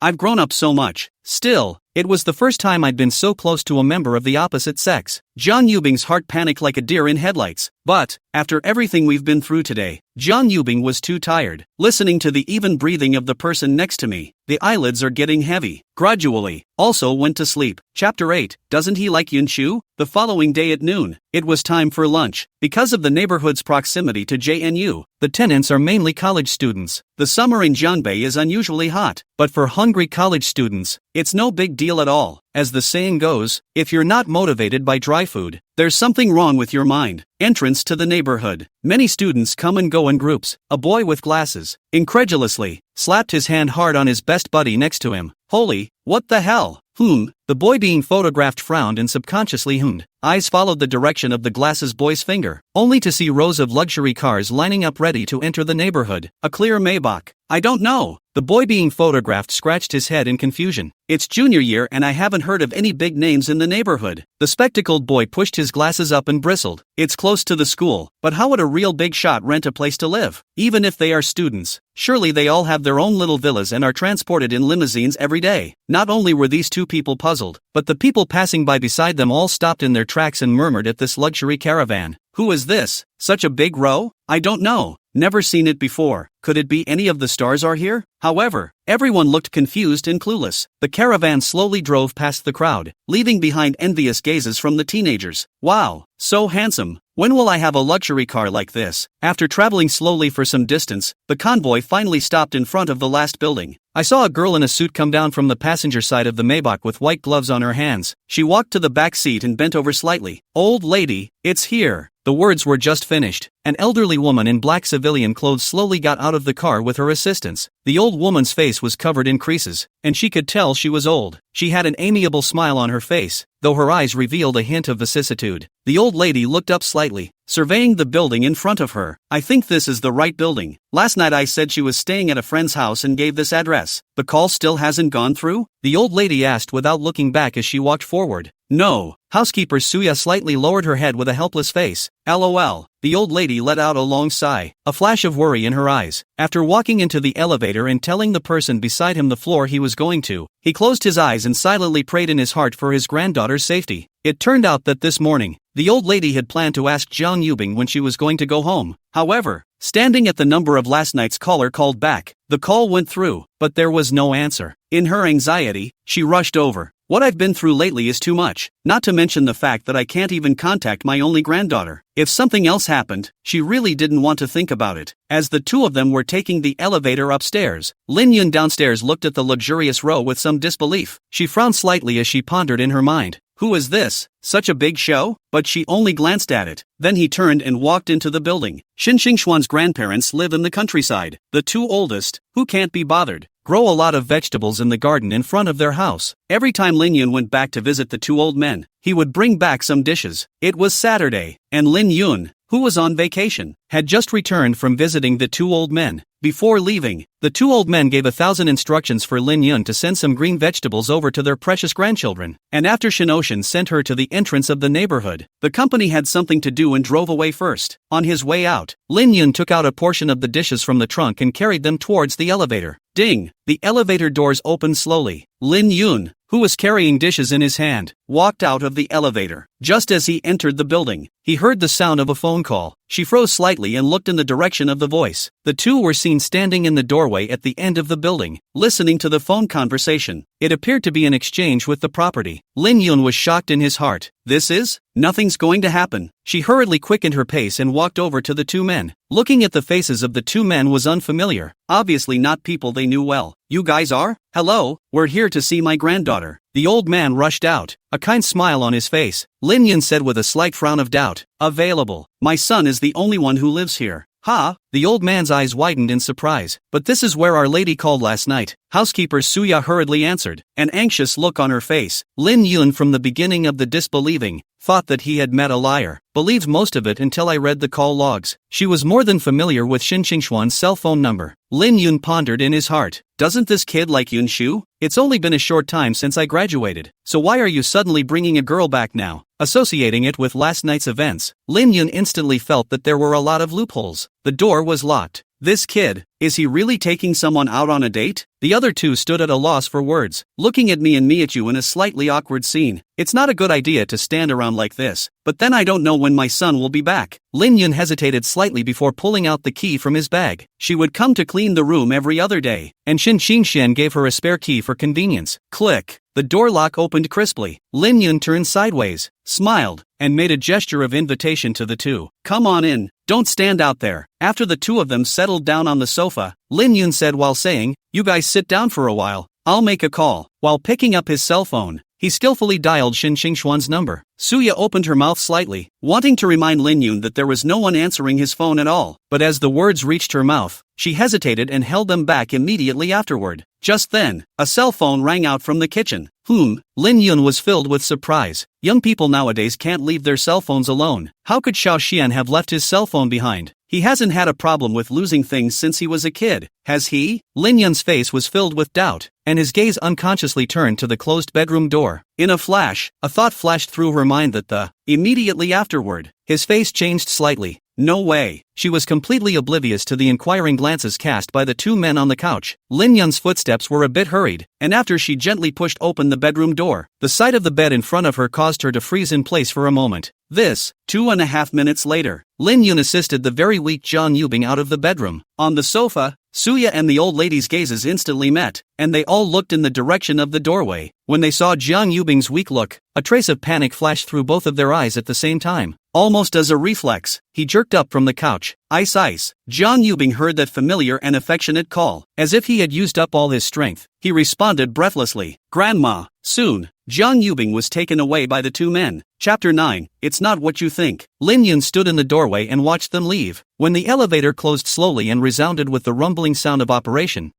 I've grown up so much. Still, it was the first time I'd been so close to a member of the opposite sex. Jiang Yubing's heart panicked like a deer in headlights. But, after everything we've been through today, Jiang Yubing was too tired. Listening to the even breathing of the person next to me, the eyelids are getting heavy. Gradually, also went to sleep. Chapter 8, Doesn't he like Yunshu? The following day at noon, it was time for lunch. Because of the neighborhood's proximity to JNU, the tenants are mainly college students. The summer in Jianbei is unusually hot, but for hungry college students, it's no big deal at all. As the saying goes, if you're not motivated by dry food, there's something wrong with your mind. Entrance to the neighborhood. Many students come and go in groups. A boy with glasses, incredulously, slapped his hand hard on his best buddy next to him. Holy, what the hell? The boy being photographed frowned and subconsciously hummed. Eyes followed the direction of the glasses boy's finger, only to see rows of luxury cars lining up ready to enter the neighborhood. A clear Maybach. I don't know. The boy being photographed scratched his head in confusion. It's junior year and I haven't heard of any big names in the neighborhood. The spectacled boy pushed his glasses up and bristled. It's close to the school, but how would a real big shot rent a place to live? Even if they are students, surely they all have their own little villas and are transported in limousines every day. Not only were these two people puzzled, but the people passing by beside them all stopped in their tracks and murmured at this luxury caravan. Who is this? Such a big row? I don't know. Never seen it before. Could it be any of the stars are here? However, everyone looked confused and clueless. The caravan slowly drove past the crowd, leaving behind envious gazes from the teenagers. Wow, so handsome. When will I have a luxury car like this? After traveling slowly for some distance, the convoy finally stopped in front of the last building. I saw a girl in a suit come down from the passenger side of the Maybach with white gloves on her hands. She walked to the back seat and bent over slightly. Old lady, it's here. The words were just finished. An elderly woman in black civilian clothes slowly got out of the car with her assistants. The old woman's face was covered in creases, and she could tell she was old. She had an amiable smile on her face, though her eyes revealed a hint of vicissitude. The old lady looked up slightly, surveying the building in front of her. I think this is the right building. Last night I said she was staying at a friend's house and gave this address. The call still hasn't gone through? The old lady asked without looking back as she walked forward. No. Housekeeper Suya slightly lowered her head with a helpless face. LOL. The old lady let out a long sigh, a flash of worry in her eyes. After walking into the elevator and telling the person beside him the floor he was going to, he closed his eyes and silently prayed in his heart for his granddaughter's safety. It turned out that this morning, the old lady had planned to ask Jiang Yubing when she was going to go home. However, standing at the number of last night's caller called back. The call went through, but there was no answer. In her anxiety, she rushed over. What I've been through lately is too much, not to mention the fact that I can't even contact my only granddaughter. If something else happened, she really didn't want to think about it. As the two of them were taking the elevator upstairs, Lin Yun downstairs looked at the luxurious row with some disbelief. She frowned slightly as she pondered in her mind. Who is this? Such a big show? But she only glanced at it. Then he turned and walked into the building. Xin Xingxuan's grandparents live in the countryside. The two oldest, who can't be bothered, grow a lot of vegetables in the garden in front of their house. Every time Lin Yun went back to visit the two old men, he would bring back some dishes. It was Saturday, and Lin Yun, who was on vacation, had just returned from visiting the two old men. Before leaving, the two old men gave 1,000 instructions for Lin Yun to send some green vegetables over to their precious grandchildren, and after Shinoshin sent her to the entrance of the neighborhood, the company had something to do and drove away first. On his way out, Lin Yun took out a portion of the dishes from the trunk and carried them towards the elevator. Ding! The elevator doors opened slowly. Lin Yun, who was carrying dishes in his hand, walked out of the elevator. Just as he entered the building, he heard the sound of a phone call. She froze slightly and looked in the direction of the voice. The two were seen standing in the doorway at the end of the building, listening to the phone conversation. It appeared to be an exchange with the property. Lin Yun was shocked in his heart. This is? Nothing's going to happen. She hurriedly quickened her pace and walked over to the two men. Looking at the faces of the two men was unfamiliar, obviously not people they knew well. You guys are? Hello, we're here to see my granddaughter. The old man rushed out, a kind smile on his face. Lin Yun said with a slight frown of doubt, available. My son is the only one who lives here. Ha! The old man's eyes widened in surprise. But this is where Our Lady called last night. Housekeeper Suya hurriedly answered, an anxious look on her face. Lin Yun, from the beginning of the disbelieving, thought that he had met a liar. Believed most of it until I read the call logs. She was more than familiar with Xin Xingxuan's cell phone number. Lin Yun pondered in his heart. Doesn't this kid like Yun Shu? It's only been a short time since I graduated. So why are you suddenly bringing a girl back now? Associating it with last night's events, Lin Yun instantly felt that there were a lot of loopholes. The door was locked. This kid, is he really taking someone out on a date? The other two stood at a loss for words, looking at me and me at you in a slightly awkward scene. It's not a good idea to stand around like this, but then I don't know when my son will be back. Lin Yun hesitated slightly before pulling out the key from his bag. She would come to clean the room every other day, and Xin Xingxian gave her a spare key for convenience. Click. The door lock opened crisply. Lin Yun turned sideways, smiled, and made a gesture of invitation to the two. Come on in, don't stand out there. After the two of them settled down on the sofa, Lin Yun said while saying, you guys sit down for a while, I'll make a call. While picking up his cell phone, He skillfully dialed Shin Xingxuan's number. Suya opened her mouth slightly, wanting to remind Lin Yun that there was no one answering his phone at all, but as the words reached her mouth, she hesitated and held them back immediately afterward. Just then, a cell phone rang out from the kitchen. Lin Yun was filled with surprise. Young people nowadays can't leave their cell phones alone. How could Xiao Xian have left his cell phone behind? He hasn't had a problem with losing things since he was a kid, has he? Lin Yun's face was filled with doubt, and his gaze unconsciously turned to the closed bedroom door. In a flash, a thought flashed through her mind that immediately afterward, his face changed slightly. No way. She was completely oblivious to the inquiring glances cast by the two men on the couch. Lin Yun's footsteps were a bit hurried, and after she gently pushed open the bedroom door, the sight of the bed in front of her caused her to freeze in place for a moment. 2.5 minutes later, Lin Yun assisted the very weak Zhang Yubing out of the bedroom. On the sofa, Suya and the old lady's gazes instantly met, and they all looked in the direction of the doorway. When they saw Zhang Yubing's weak look, a trace of panic flashed through both of their eyes at the same time. Almost as a reflex, he jerked up from the couch. Ice ice. Zhang Yubing heard that familiar and affectionate call. As if he had used up all his strength, he responded breathlessly, "Grandma." Soon, Zhang Yubing was taken away by the two men. Chapter 9, It's Not What You Think. Lin Yun stood in the doorway and watched them leave. When the elevator closed slowly and resounded with the rumbling sound of operation,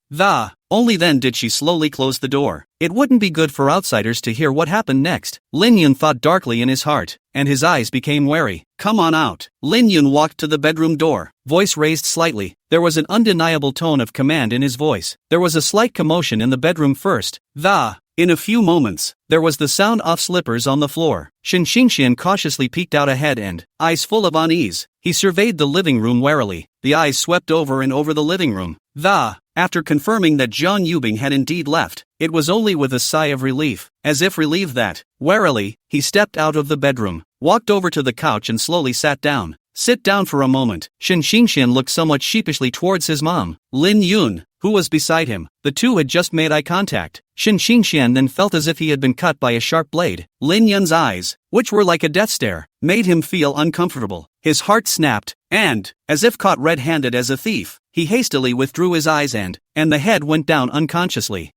only then did she slowly close the door. It wouldn't be good for outsiders to hear what happened next. Lin Yun thought darkly in his heart, and his eyes became wary. "Come on out." Lin Yun walked to the bedroom door, voice raised slightly. There was an undeniable tone of command in his voice. There was a slight commotion in the bedroom first. In a few moments, there was the sound of slippers on the floor. Shin Xingxian cautiously peeked out ahead and, eyes full of unease, he surveyed the living room warily. The eyes swept over and over the living room. After confirming that Zhang Yubing had indeed left, it was only with a sigh of relief, as if relieved that, warily, he stepped out of the bedroom, walked over to the couch and slowly sat down. "Sit down for a moment." Shin Xingxian looked somewhat sheepishly towards his mom, Lin Yun, who was beside him. The two had just made eye contact. Shin Xingxian then felt as if he had been cut by a sharp blade. Lin Yun's eyes, which were like a death stare, made him feel uncomfortable. His heart snapped, and, as if caught red-handed as a thief, he hastily withdrew his eyes and the head went down unconsciously.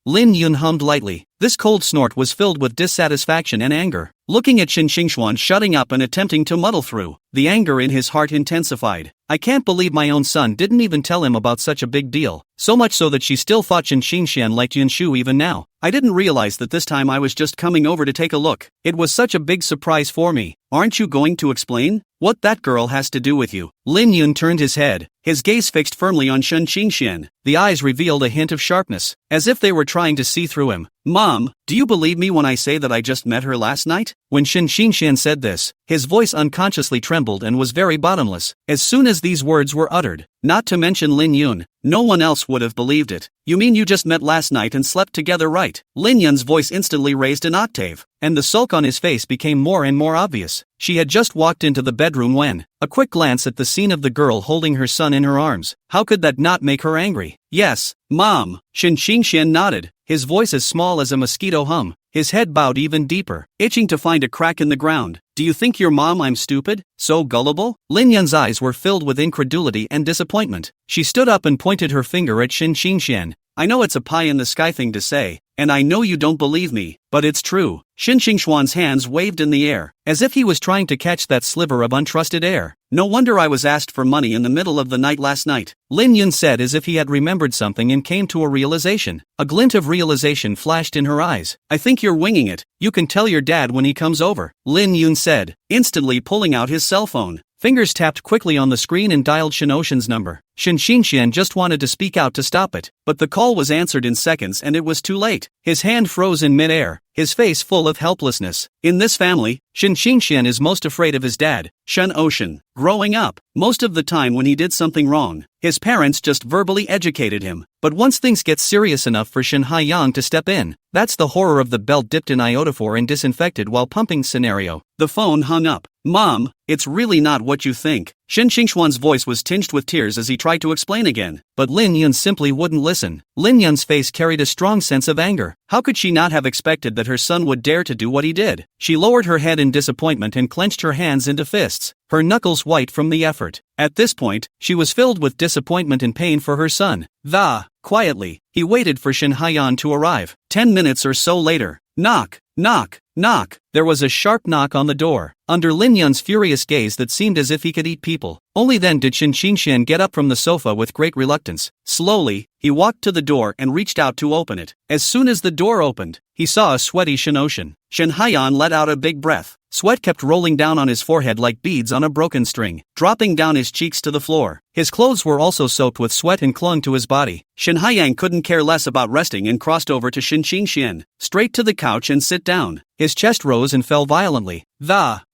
Lin Yun hummed lightly. This cold snort was filled with dissatisfaction and anger. Looking at Shin Xingxuan shutting up and attempting to muddle through, the anger in his heart intensified. I can't believe my own son didn't even tell him about such a big deal. So much so that she still thought Shin Xingxian liked Yunshu even now. I didn't realize that this time I was just coming over to take a look. It was such a big surprise for me. Aren't you going to explain what that girl has to do with you? Lin Yun turned his head, his gaze fixed firmly on Shin Xingxian. The eyes revealed a hint of sharpness, as if they were trying to see through him. "Mom, do you believe me when I say that I just met her last night?" When Shin Xingxian said this, his voice unconsciously trembled and was very bottomless. As soon as these words were uttered, not to mention Lin Yun, no one else would have believed it. "You mean you just met last night and slept together, right?" Lin Yun's voice instantly raised an octave, and the sulk on his face became more and more obvious. She had just walked into the bedroom when, a quick glance at the scene of the girl holding her son in her arms, how could that not make her angry? "Yes, Mom." Shin Xingxian nodded, his voice as small as a mosquito hum, his head bowed even deeper, itching to find a crack in the ground. "Do you think your mom I'm stupid? So gullible?" Lin Yun's eyes were filled with incredulity and disappointment. She stood up and pointed her finger at Shin Xingxian. "I know it's a pie-in-the-sky thing to say, and I know you don't believe me, but it's true." Shin Xingxuan's hands waved in the air, as if he was trying to catch that sliver of untrusted air. "No wonder I was asked for money in the middle of the night last night," Lin Yun said as if he had remembered something and came to a realization. A glint of realization flashed in her eyes. "I think you're winging it. You can tell your dad when he comes over," Lin Yun said, instantly pulling out his cell phone. Fingers tapped quickly on the screen and dialed Shin Ocean's number. Shin Xingxian just wanted to speak out to stop it, but the call was answered in seconds and it was too late. His hand froze in midair, his face full of helplessness. In this family, Shin Xingxian is most afraid of his dad, Shin Ocean. Growing up, most of the time when he did something wrong, his parents just verbally educated him. But once things get serious enough for Shin Haiyang to step in, that's the horror of the belt dipped in iodophor and disinfected while pumping scenario. The phone hung up. "Mom, it's really not what you think." Shin Xingxuan's voice was tinged with tears as he tried to explain again, but Lin Yun simply wouldn't listen. Lin Yun's face carried a strong sense of anger. How could she not have expected that her son would dare to do what he did? She lowered her head in disappointment and clenched her hands into fists, her knuckles white from the effort. At this point, she was filled with disappointment and pain for her son. Quietly, he waited for Shin Haiyan to arrive. 10 minutes or so later, Knock, knock, knock. There was a sharp knock on the door, under Lin Yun's furious gaze that seemed as if he could eat people. Only then did Shin Xingshan get up from the sofa with great reluctance. Slowly, he walked to the door and reached out to open it. As soon as the door opened, he saw a sweaty Shinoshin. Shen Haiyan let out a big breath. Sweat kept rolling down on his forehead like beads on a broken string, dropping down his cheeks to the floor. His clothes were also soaked with sweat and clung to his body. Shen Haiyang couldn't care less about resting and crossed over to Shin Xingshan, straight to the couch and sit down. His chest rose and fell violently.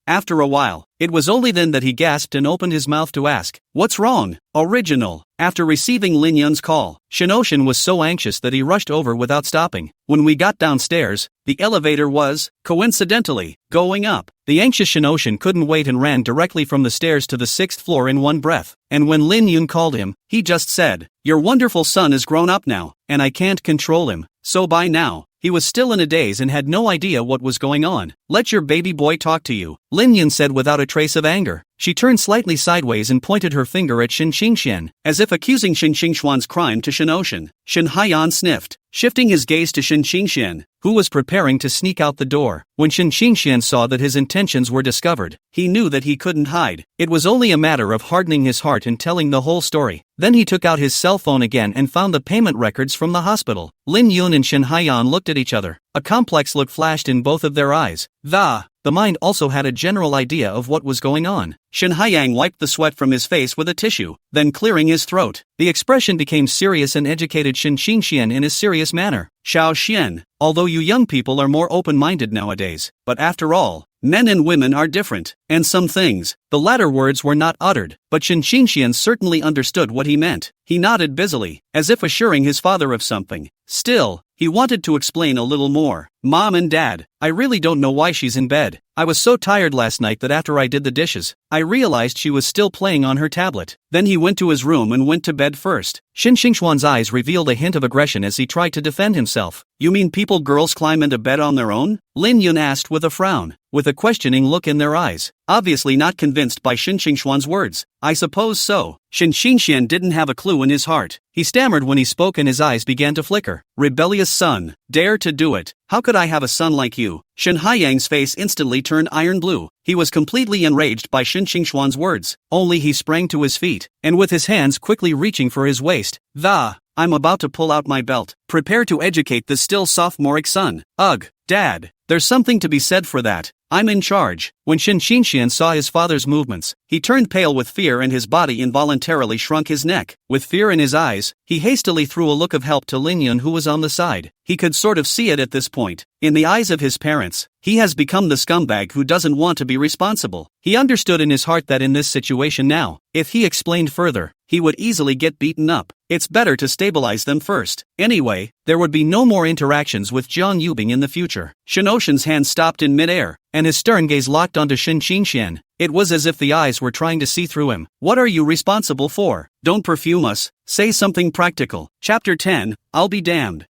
After a while, it was only then that he gasped and opened his mouth to ask, "What's wrong, original?" After receiving Lin Yun's call, Shinoshin was so anxious that he rushed over without stopping. When we got downstairs, the elevator was, coincidentally, going up. The anxious Shinoshin couldn't wait and ran directly from the stairs to the 6th floor in one breath. And when Lin Yun called him, he just said, "Your wonderful son is grown up now, and I can't control him." So by now, he was still in a daze and had no idea what was going on. "Let your baby boy talk to you," Lin Yun said without a trace of anger. She turned slightly sideways and pointed her finger at Shin Xingshan, as if accusing Shin Xingshuan's crime to Shinoshin. Shin Haiyan sniffed, shifting his gaze to Shin Xingshan, who was preparing to sneak out the door. When Shin Xingshan saw that his intentions were discovered, he knew that he couldn't hide. It was only a matter of hardening his heart and telling the whole story. Then he took out his cell phone again and found the payment records from the hospital. Lin Yun and Shin Haiyan looked at each other. A complex look flashed in both of their eyes. The mind also had a general idea of what was going on. Shin Haiyang wiped the sweat from his face with a tissue, then clearing his throat. The expression became serious and educated Shin Xingshan in a serious manner. "Xiao Xian, although you young people are more open-minded nowadays, but after all, men and women are different, and some things." The latter words were not uttered, but Shin Xingshan certainly understood what he meant. He nodded busily, as if assuring his father of something. Still, he wanted to explain a little more. "Mom and Dad, I really don't know why she's in bed. I was so tired last night that after I did the dishes, I realized she was still playing on her tablet." Then he went to his room and went to bed first. Shin Xingshuan's eyes revealed a hint of aggression as he tried to defend himself. "You mean girls climb into bed on their own?" Lin Yun asked with a frown, with a questioning look in their eyes, obviously not convinced by Shin Xingshuan's words. "I suppose so." Shin Xingshan didn't have a clue in his heart. He stammered when he spoke and his eyes began to flicker. "Rebellious son, dare to do it. How could I have a son like you?" Shin Haiyang's face instantly turned iron blue. He was completely enraged by Shin Xingshuan's words. Only he sprang to his feet, and with his hands quickly reaching for his waist, "I'm about to pull out my belt. Prepare to educate this still sophomoric son." "Ugh, Dad, there's something to be said for that. I'm in charge." When Shin Xingshan saw his father's movements, he turned pale with fear and his body involuntarily shrunk his neck. With fear in his eyes, he hastily threw a look of help to Lin Yun who was on the side. He could sort of see it at this point. In the eyes of his parents, he has become the scumbag who doesn't want to be responsible. He understood in his heart that in this situation now, if he explained further, he would easily get beaten up. It's better to stabilize them first. Anyway, there would be no more interactions with Jiang Yubing in the future. Shinoshin's hand stopped in midair, and his stern gaze locked onto Shin Xingshan. It was as if the eyes were trying to see through him. "What are you responsible for? Don't perfume us. Say something practical." Chapter 10, I'll be damned.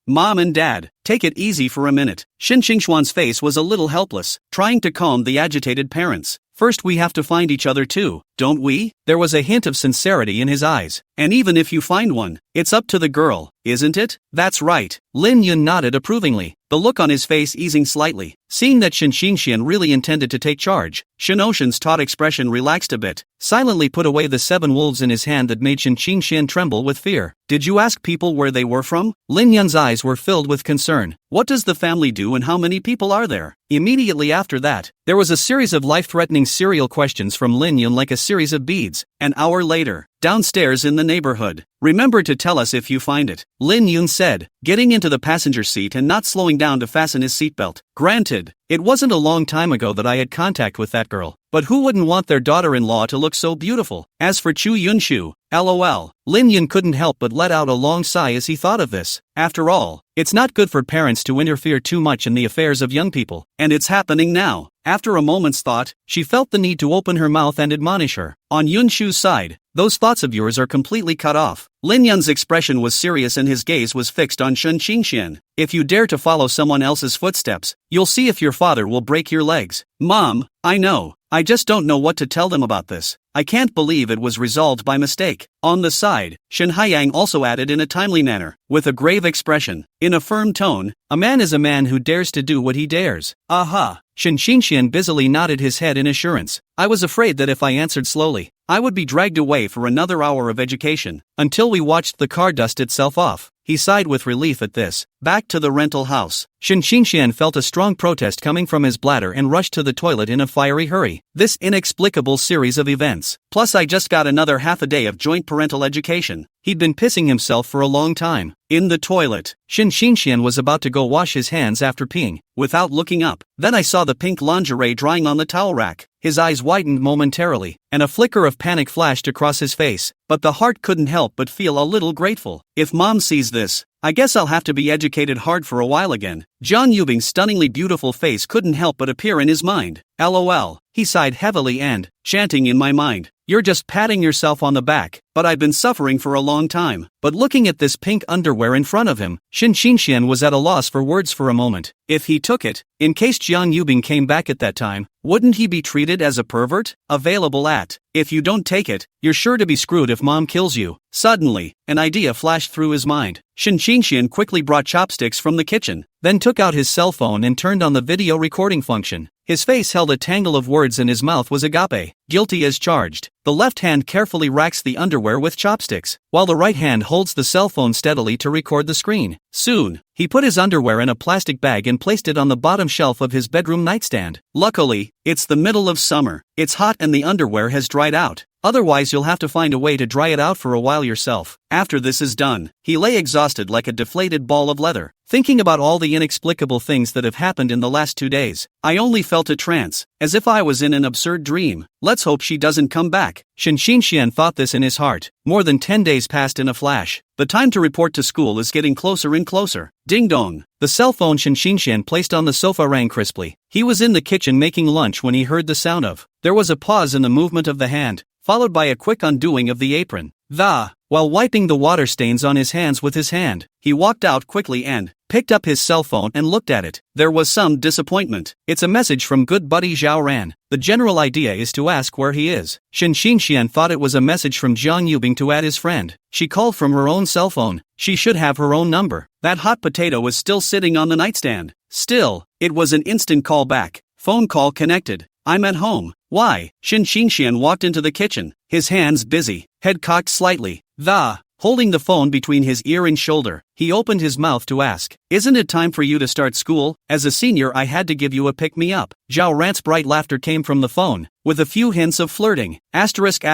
Mom and Dad, take it easy for a minute. Shin Xingshuan's face was a little helpless, trying to calm the agitated parents. "First we have to find each other too, don't we?" There was a hint of sincerity in his eyes. "And even if you find one, it's up to the girl, isn't it?" "That's right." Lin Yun nodded approvingly, the look on his face easing slightly. Seeing that Shin Xingshan really intended to take charge, Shinoshin's taut expression relaxed a bit, silently put away the 7 wolves in his hand that made Shin Xingshan tremble with fear. "Did you ask people where they were from?" Lin Yun's eyes were filled with concern. "What does the family do and how many people are there?" Immediately after that, there was a series of life-threatening serial questions from Lin Yun like a series of beads. An hour later, downstairs in the neighborhood. "Remember to tell us if you find it," Lin Yun said, getting into the passenger seat and not slowing down to fasten his seatbelt. "Granted, it wasn't a long time ago that I had contact with that girl, but who wouldn't want their daughter-in-law to look so beautiful? As for Chu Yunshu, LOL." Lin Yun couldn't help but let out a long sigh as he thought of this. After all, it's not good for parents to interfere too much in the affairs of young people, and it's happening now. After a moment's thought, she felt the need to open her mouth and admonish her. "On Yunshu's side, those thoughts of yours are completely cut off." Lin Yun's expression was serious and his gaze was fixed on Shin Xingshan. "If you dare to follow someone else's footsteps, you'll see if your father will break your legs." "Mom, I know. I just don't know what to tell them about this. I can't believe it was resolved by mistake. On the side, Shen Haiyang also added in a timely manner, with a grave expression. In a firm tone, a man is a man who dares to do what he dares. Aha! Shen Xingxian busily nodded his head in assurance. I was afraid that if I answered slowly, I would be dragged away for another hour of education, until we watched the car dust itself off. He sighed with relief at this. Back to the rental house. Shen Xingxian felt a strong protest coming from his bladder and rushed to the toilet in a fiery hurry. This inexplicable series of events. Plus I just got another half a day of joint parental education. He'd been pissing himself for a long time. In the toilet, Shen Xingxian was about to go wash his hands after peeing, without looking up. Then I saw the pink lingerie drying on the towel rack. His eyes widened momentarily, and a flicker of panic flashed across his face. But the heart couldn't help but feel a little grateful. If mom sees this, I guess I'll have to be educated hard for a while again. John Yubing's stunningly beautiful face couldn't help but appear in his mind. LOL, he sighed heavily and, chanting in my mind, you're just patting yourself on the back, but I've been suffering for a long time. But looking at this pink underwear in front of him, Shen Xingxian was at a loss for words for a moment. If he took it, in case Jiang Yubing came back at that time, wouldn't he be treated as a pervert? Available at, if you don't take it, you're sure to be screwed if mom kills you. Suddenly, an idea flashed through his mind. Shen Xingxian quickly brought chopsticks from the kitchen, then took out his cell phone and turned on the video recording function. His face held a tangle of words and his mouth was agape. Guilty as charged. The left hand carefully racks the underwear with chopsticks, while the right hand holds the cell phone steadily to record the screen. Soon, he put his underwear in a plastic bag and placed it on the bottom shelf of his bedroom nightstand. Luckily, it's the middle of summer. It's hot and the underwear has dried out. Otherwise you'll have to find a way to dry it out for a while yourself. After this is done, he lay exhausted like a deflated ball of leather, thinking about all the inexplicable things that have happened in the last 2 days. I only felt a trance, as if I was in an absurd dream. Let's hope she doesn't come back. Shen Xingxian thought this in his heart. More than 10 days passed in a flash. The time to report to school is getting closer and closer. Ding dong. The cell phone Shen Xingxian placed on the sofa rang crisply. He was in the kitchen making lunch when he heard the sound of. There was a pause in the movement of the hand, followed by a quick undoing of the apron. While wiping the water stains on his hands with his hand, he walked out quickly and picked up his cell phone and looked at it. There was some disappointment. It's a message from good buddy Zhao Ran. The general idea is to ask where he is. Shen Xingxian thought it was a message from Jiang Yubing to add his friend. She called from her own cell phone. She should have her own number. That hot potato was still sitting on the nightstand. Still, it was an instant call back. Phone call connected. I'm at home. Why? Shen Xingxian walked into the kitchen, his hands busy, head cocked slightly. Holding the phone between his ear and shoulder, he opened his mouth to ask, isn't it time for you to start school? As a senior I had to give you a pick-me-up. Zhao Ran's bright laughter came from the phone, with a few hints of flirting. Asterisk.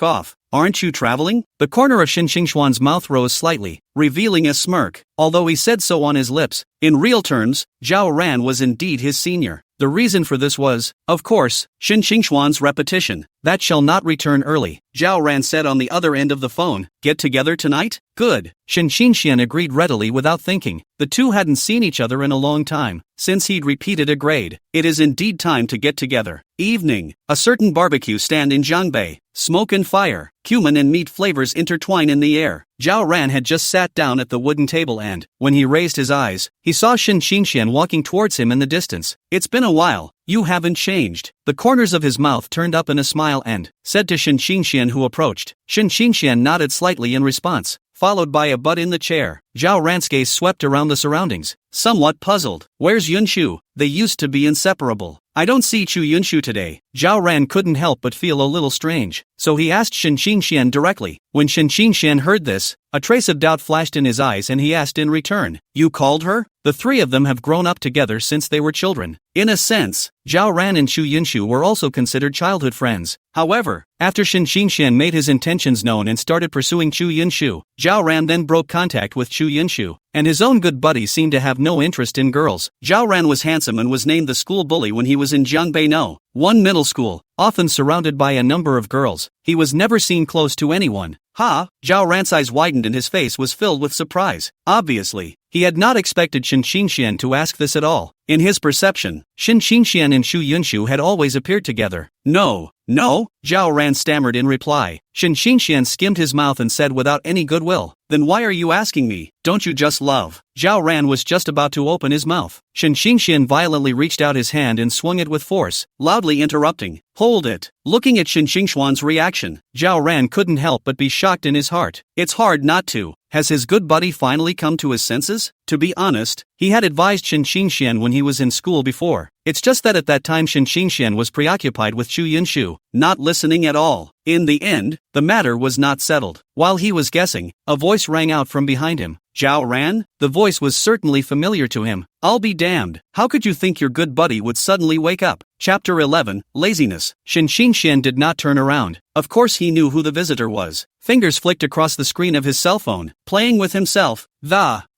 Off. Aren't you traveling? The corner of Shen Xingxuan's mouth rose slightly, revealing a smirk, although he said so on his lips. In real terms, Zhao Ran was indeed his senior. The reason for this was, of course, Shen Xingxuan's repetition. That shall not return early. Zhao Ran said on the other end of the phone, get together tonight? Good. Shen Xingxian agreed readily without thinking. The two hadn't seen each other in a long time, since he'd repeated a grade. It is indeed time to get together. Evening. A certain barbecue stand in Zhangbei. Smoke and fire, cumin and meat flavors intertwine in the air. Zhao Ran had just sat down at the wooden table and, when he raised his eyes, he saw Shen Xingxian walking towards him in the distance. It's been a while. You haven't changed. The corners of his mouth turned up in a smile and said to Shen Xingxian who approached. Shen Xingxian nodded slightly in response, followed by a butt in the chair. Zhao Ran's gaze swept around the surroundings, somewhat puzzled. Where's Yunshu? They used to be inseparable. I don't see Chu Yunshu today. Zhao Ran couldn't help but feel a little strange, so he asked Shen Xingxian directly. When Shen Xingxian heard this, a trace of doubt flashed in his eyes and he asked in return, you called her? The three of them have grown up together since they were children. In a sense, Zhao Ran and Chu Yunshu were also considered childhood friends. However, after Shen Xingxian made his intentions known and started pursuing Chu Yunshu, Zhao Ran then broke contact with Chu Yunshu, and his own good buddy seemed to have no interest in girls. Zhao Ran was handsome and was named the school bully when he was in Jiangbei No. 1 middle school, often surrounded by a number of girls. He was never seen close to anyone. Zhao Ran's eyes widened and his face was filled with surprise. Obviously, he had not expected Shen Xingxian to ask this at all. In his perception, Shen Xingxian and Chu Yunshu had always appeared together. No, No, Zhao Ran stammered in reply. Shen Xingxian skimmed his mouth and said without any goodwill, then why are you asking me? Don't you just love? Zhao Ran was just about to open his mouth. Shen Xingxian violently reached out his hand and swung it with force, loudly interrupting. Hold it. Looking at Shen Xingxuan's reaction, Zhao Ran couldn't help but be shocked in his heart. It's hard not to. Has his good buddy finally come to his senses? To be honest, he had advised Shen Xingxian when he was in school before. It's just that at that time Shen Xingxian was preoccupied with Chu Yunshu, not listening at all. In the end, the matter was not settled. While he was guessing, a voice rang out from behind him. Zhao Ran? The voice was certainly familiar to him. I'll be damned. How could you think your good buddy would suddenly wake up? Chapter 11, Laziness. Shen Xingxian did not turn around. Of course he knew who the visitor was. Fingers flicked across the screen of his cell phone, playing with himself.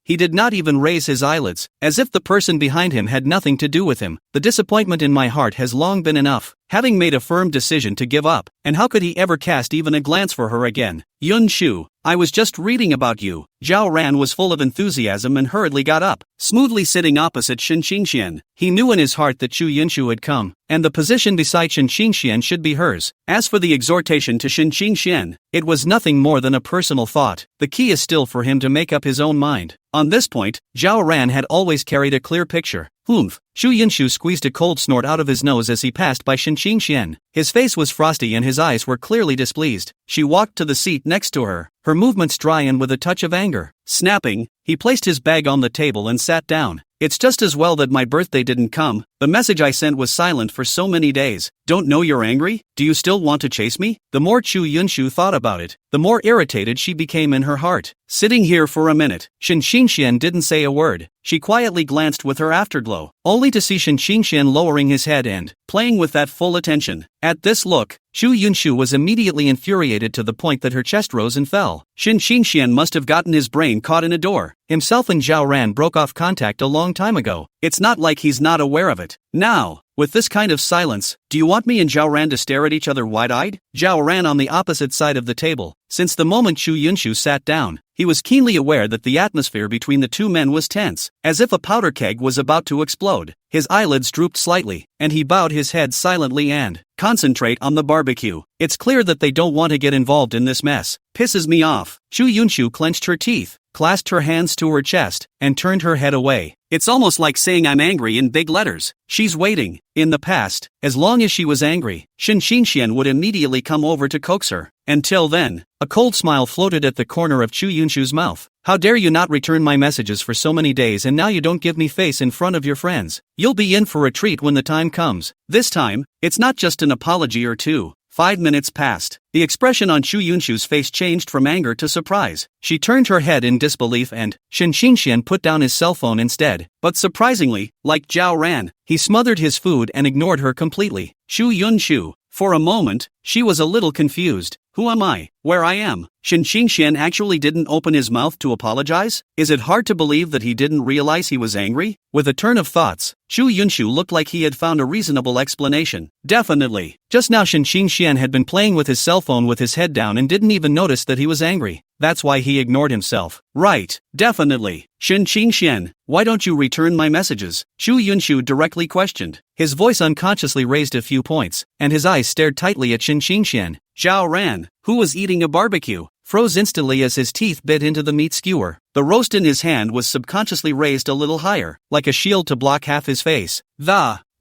He did not even raise his eyelids, as if the person behind him had nothing to do with him. The disappointment in my heart has long been enough, having made a firm decision to give up, and how could he ever cast even a glance for her again? Yun Shu, I was just reading about you. Zhao Ran was full of enthusiasm and hurriedly got up, smoothly sitting opposite Shen Xingxian. He knew in his heart that Chu Yunshu had come, and the position beside Shen Xingxian should be hers. As for the exhortation to Shen Xingxian, it was nothing more than a personal thought. The key is still for him to make up his own mind. On this point, Zhao Ran had always carried a clear picture. Humph. Chu Yunshu squeezed a cold snort out of his nose as he passed by Shen Xingxian. His face was frosty and his eyes were clearly displeased. She walked to the seat next to her, her movements dry and with a touch of anger. Snapping, he placed his bag on the table and sat down. It's just as well that my birthday didn't come. The message I sent was silent for so many days. Don't know you're angry? Do you still want to chase me? The more Chu Yunshu thought about it, the more irritated she became in her heart. Sitting here for a minute, Shen Xingxian didn't say a word. She quietly glanced with her afterglow, only to see Shen Xingxian lowering his head and playing with that full attention. At this look, Chu Yunshu was immediately infuriated to the point that her chest rose and fell. Shen Xingxian must have gotten his brain caught in a door. Himself and Zhao Ran broke off contact a long time ago. It's not like he's not aware of it. Now, with this kind of silence, do you want me and Zhao Ran to stare at each other wide-eyed? Zhao Ran on the opposite side of the table. Since the moment Chu Yunshu sat down, he was keenly aware that the atmosphere between the two men was tense, as if a powder keg was about to explode. His eyelids drooped slightly, and he bowed his head silently and concentrate on the barbecue. It's clear that they don't want to get involved in this mess. Pisses me off. Chu Yunshu clenched her teeth, clasped her hands to her chest, and turned her head away. It's almost like saying I'm angry in big letters. She's waiting. In the past, as long as she was angry, Shen Xingxian would immediately come over to coax her. Until then, a cold smile floated at the corner of Chu Yunshu's mouth. How dare you not return my messages for so many days and now you don't give me face in front of your friends. You'll be in for a treat when the time comes. This time, it's not just an apology or two. 5 minutes passed. The expression on Chu Yunshu's face changed from anger to surprise. She turned her head in disbelief and Shen Xingxian put down his cell phone instead. But surprisingly, like Zhao Ran, he smothered his food and ignored her completely. Chu Yunshu. For a moment, she was a little confused. Who am I? Where I am? Shen Xingxian actually didn't open his mouth to apologize? Is it hard to believe that he didn't realize he was angry? With a turn of thoughts, Chu Yunshu looked like he had found a reasonable explanation. Definitely. Just now Shen Xingxian had been playing with his cell phone with his head down and didn't even notice that he was angry. That's why he ignored himself. Right, definitely. Shen Xingxian, why don't you return my messages? Chu Yunshu directly questioned. His voice unconsciously raised a few points, and his eyes stared tightly at Shen Xingxian. Zhao Ran, who was eating a barbecue, froze instantly as his teeth bit into the meat skewer. The roast in his hand was subconsciously raised a little higher, like a shield to block half his face.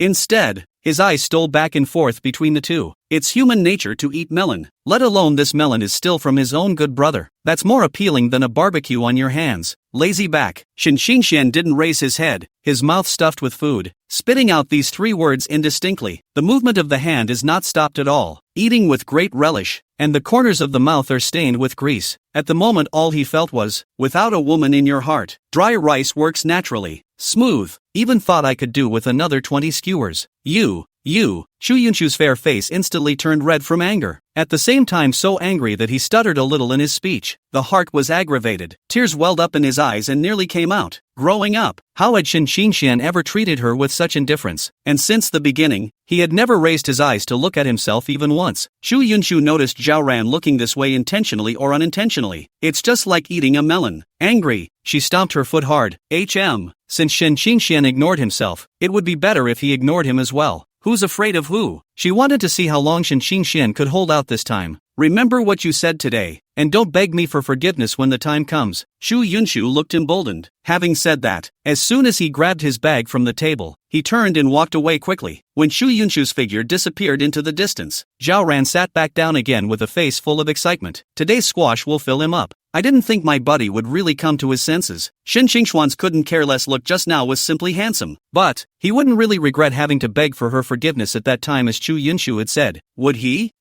Instead, his eyes stole back and forth between the two. It's human nature to eat melon, let alone this melon is still from his own good brother. That's more appealing than a barbecue on your hands. Lazy back. Shen Xingxian didn't raise his head, his mouth stuffed with food, spitting out these 3 words indistinctly. The movement of the hand is not stopped at all, eating with great relish, and the corners of the mouth are stained with grease. At the moment all he felt was, without a woman in your heart, dry rice works naturally. Smooth. Even thought I could do with another 20 skewers. You. Chu Yunshu's fair face instantly turned red from anger, at the same time so angry that he stuttered a little in his speech. The heart was aggravated. Tears welled up in his eyes and nearly came out. Growing up, how had Shen Xingxian ever treated her with such indifference? And since the beginning, he had never raised his eyes to look at himself even once. Chu Yunshu noticed Zhao Ran looking this way intentionally or unintentionally. It's just like eating a melon. Angry, she stomped her foot hard. Since Shen Xingxian ignored himself, it would be better if he ignored him as well. Who's afraid of who? She wanted to see how long Shin Xian could hold out this time. Remember what you said today, and don't beg me for forgiveness when the time comes. Shu Yunshu looked emboldened. Having said that, as soon as he grabbed his bag from the table, he turned and walked away quickly. When Shu Yunshu's figure disappeared into the distance, Zhao Ran sat back down again with a face full of excitement. Today's squash will fill him up. I didn't think my buddy would really come to his senses. Shin Xingxuan's couldn't care less look just now was simply handsome. But he wouldn't really regret having to beg for her forgiveness at that time, as Shu Yunshu had said. Would he?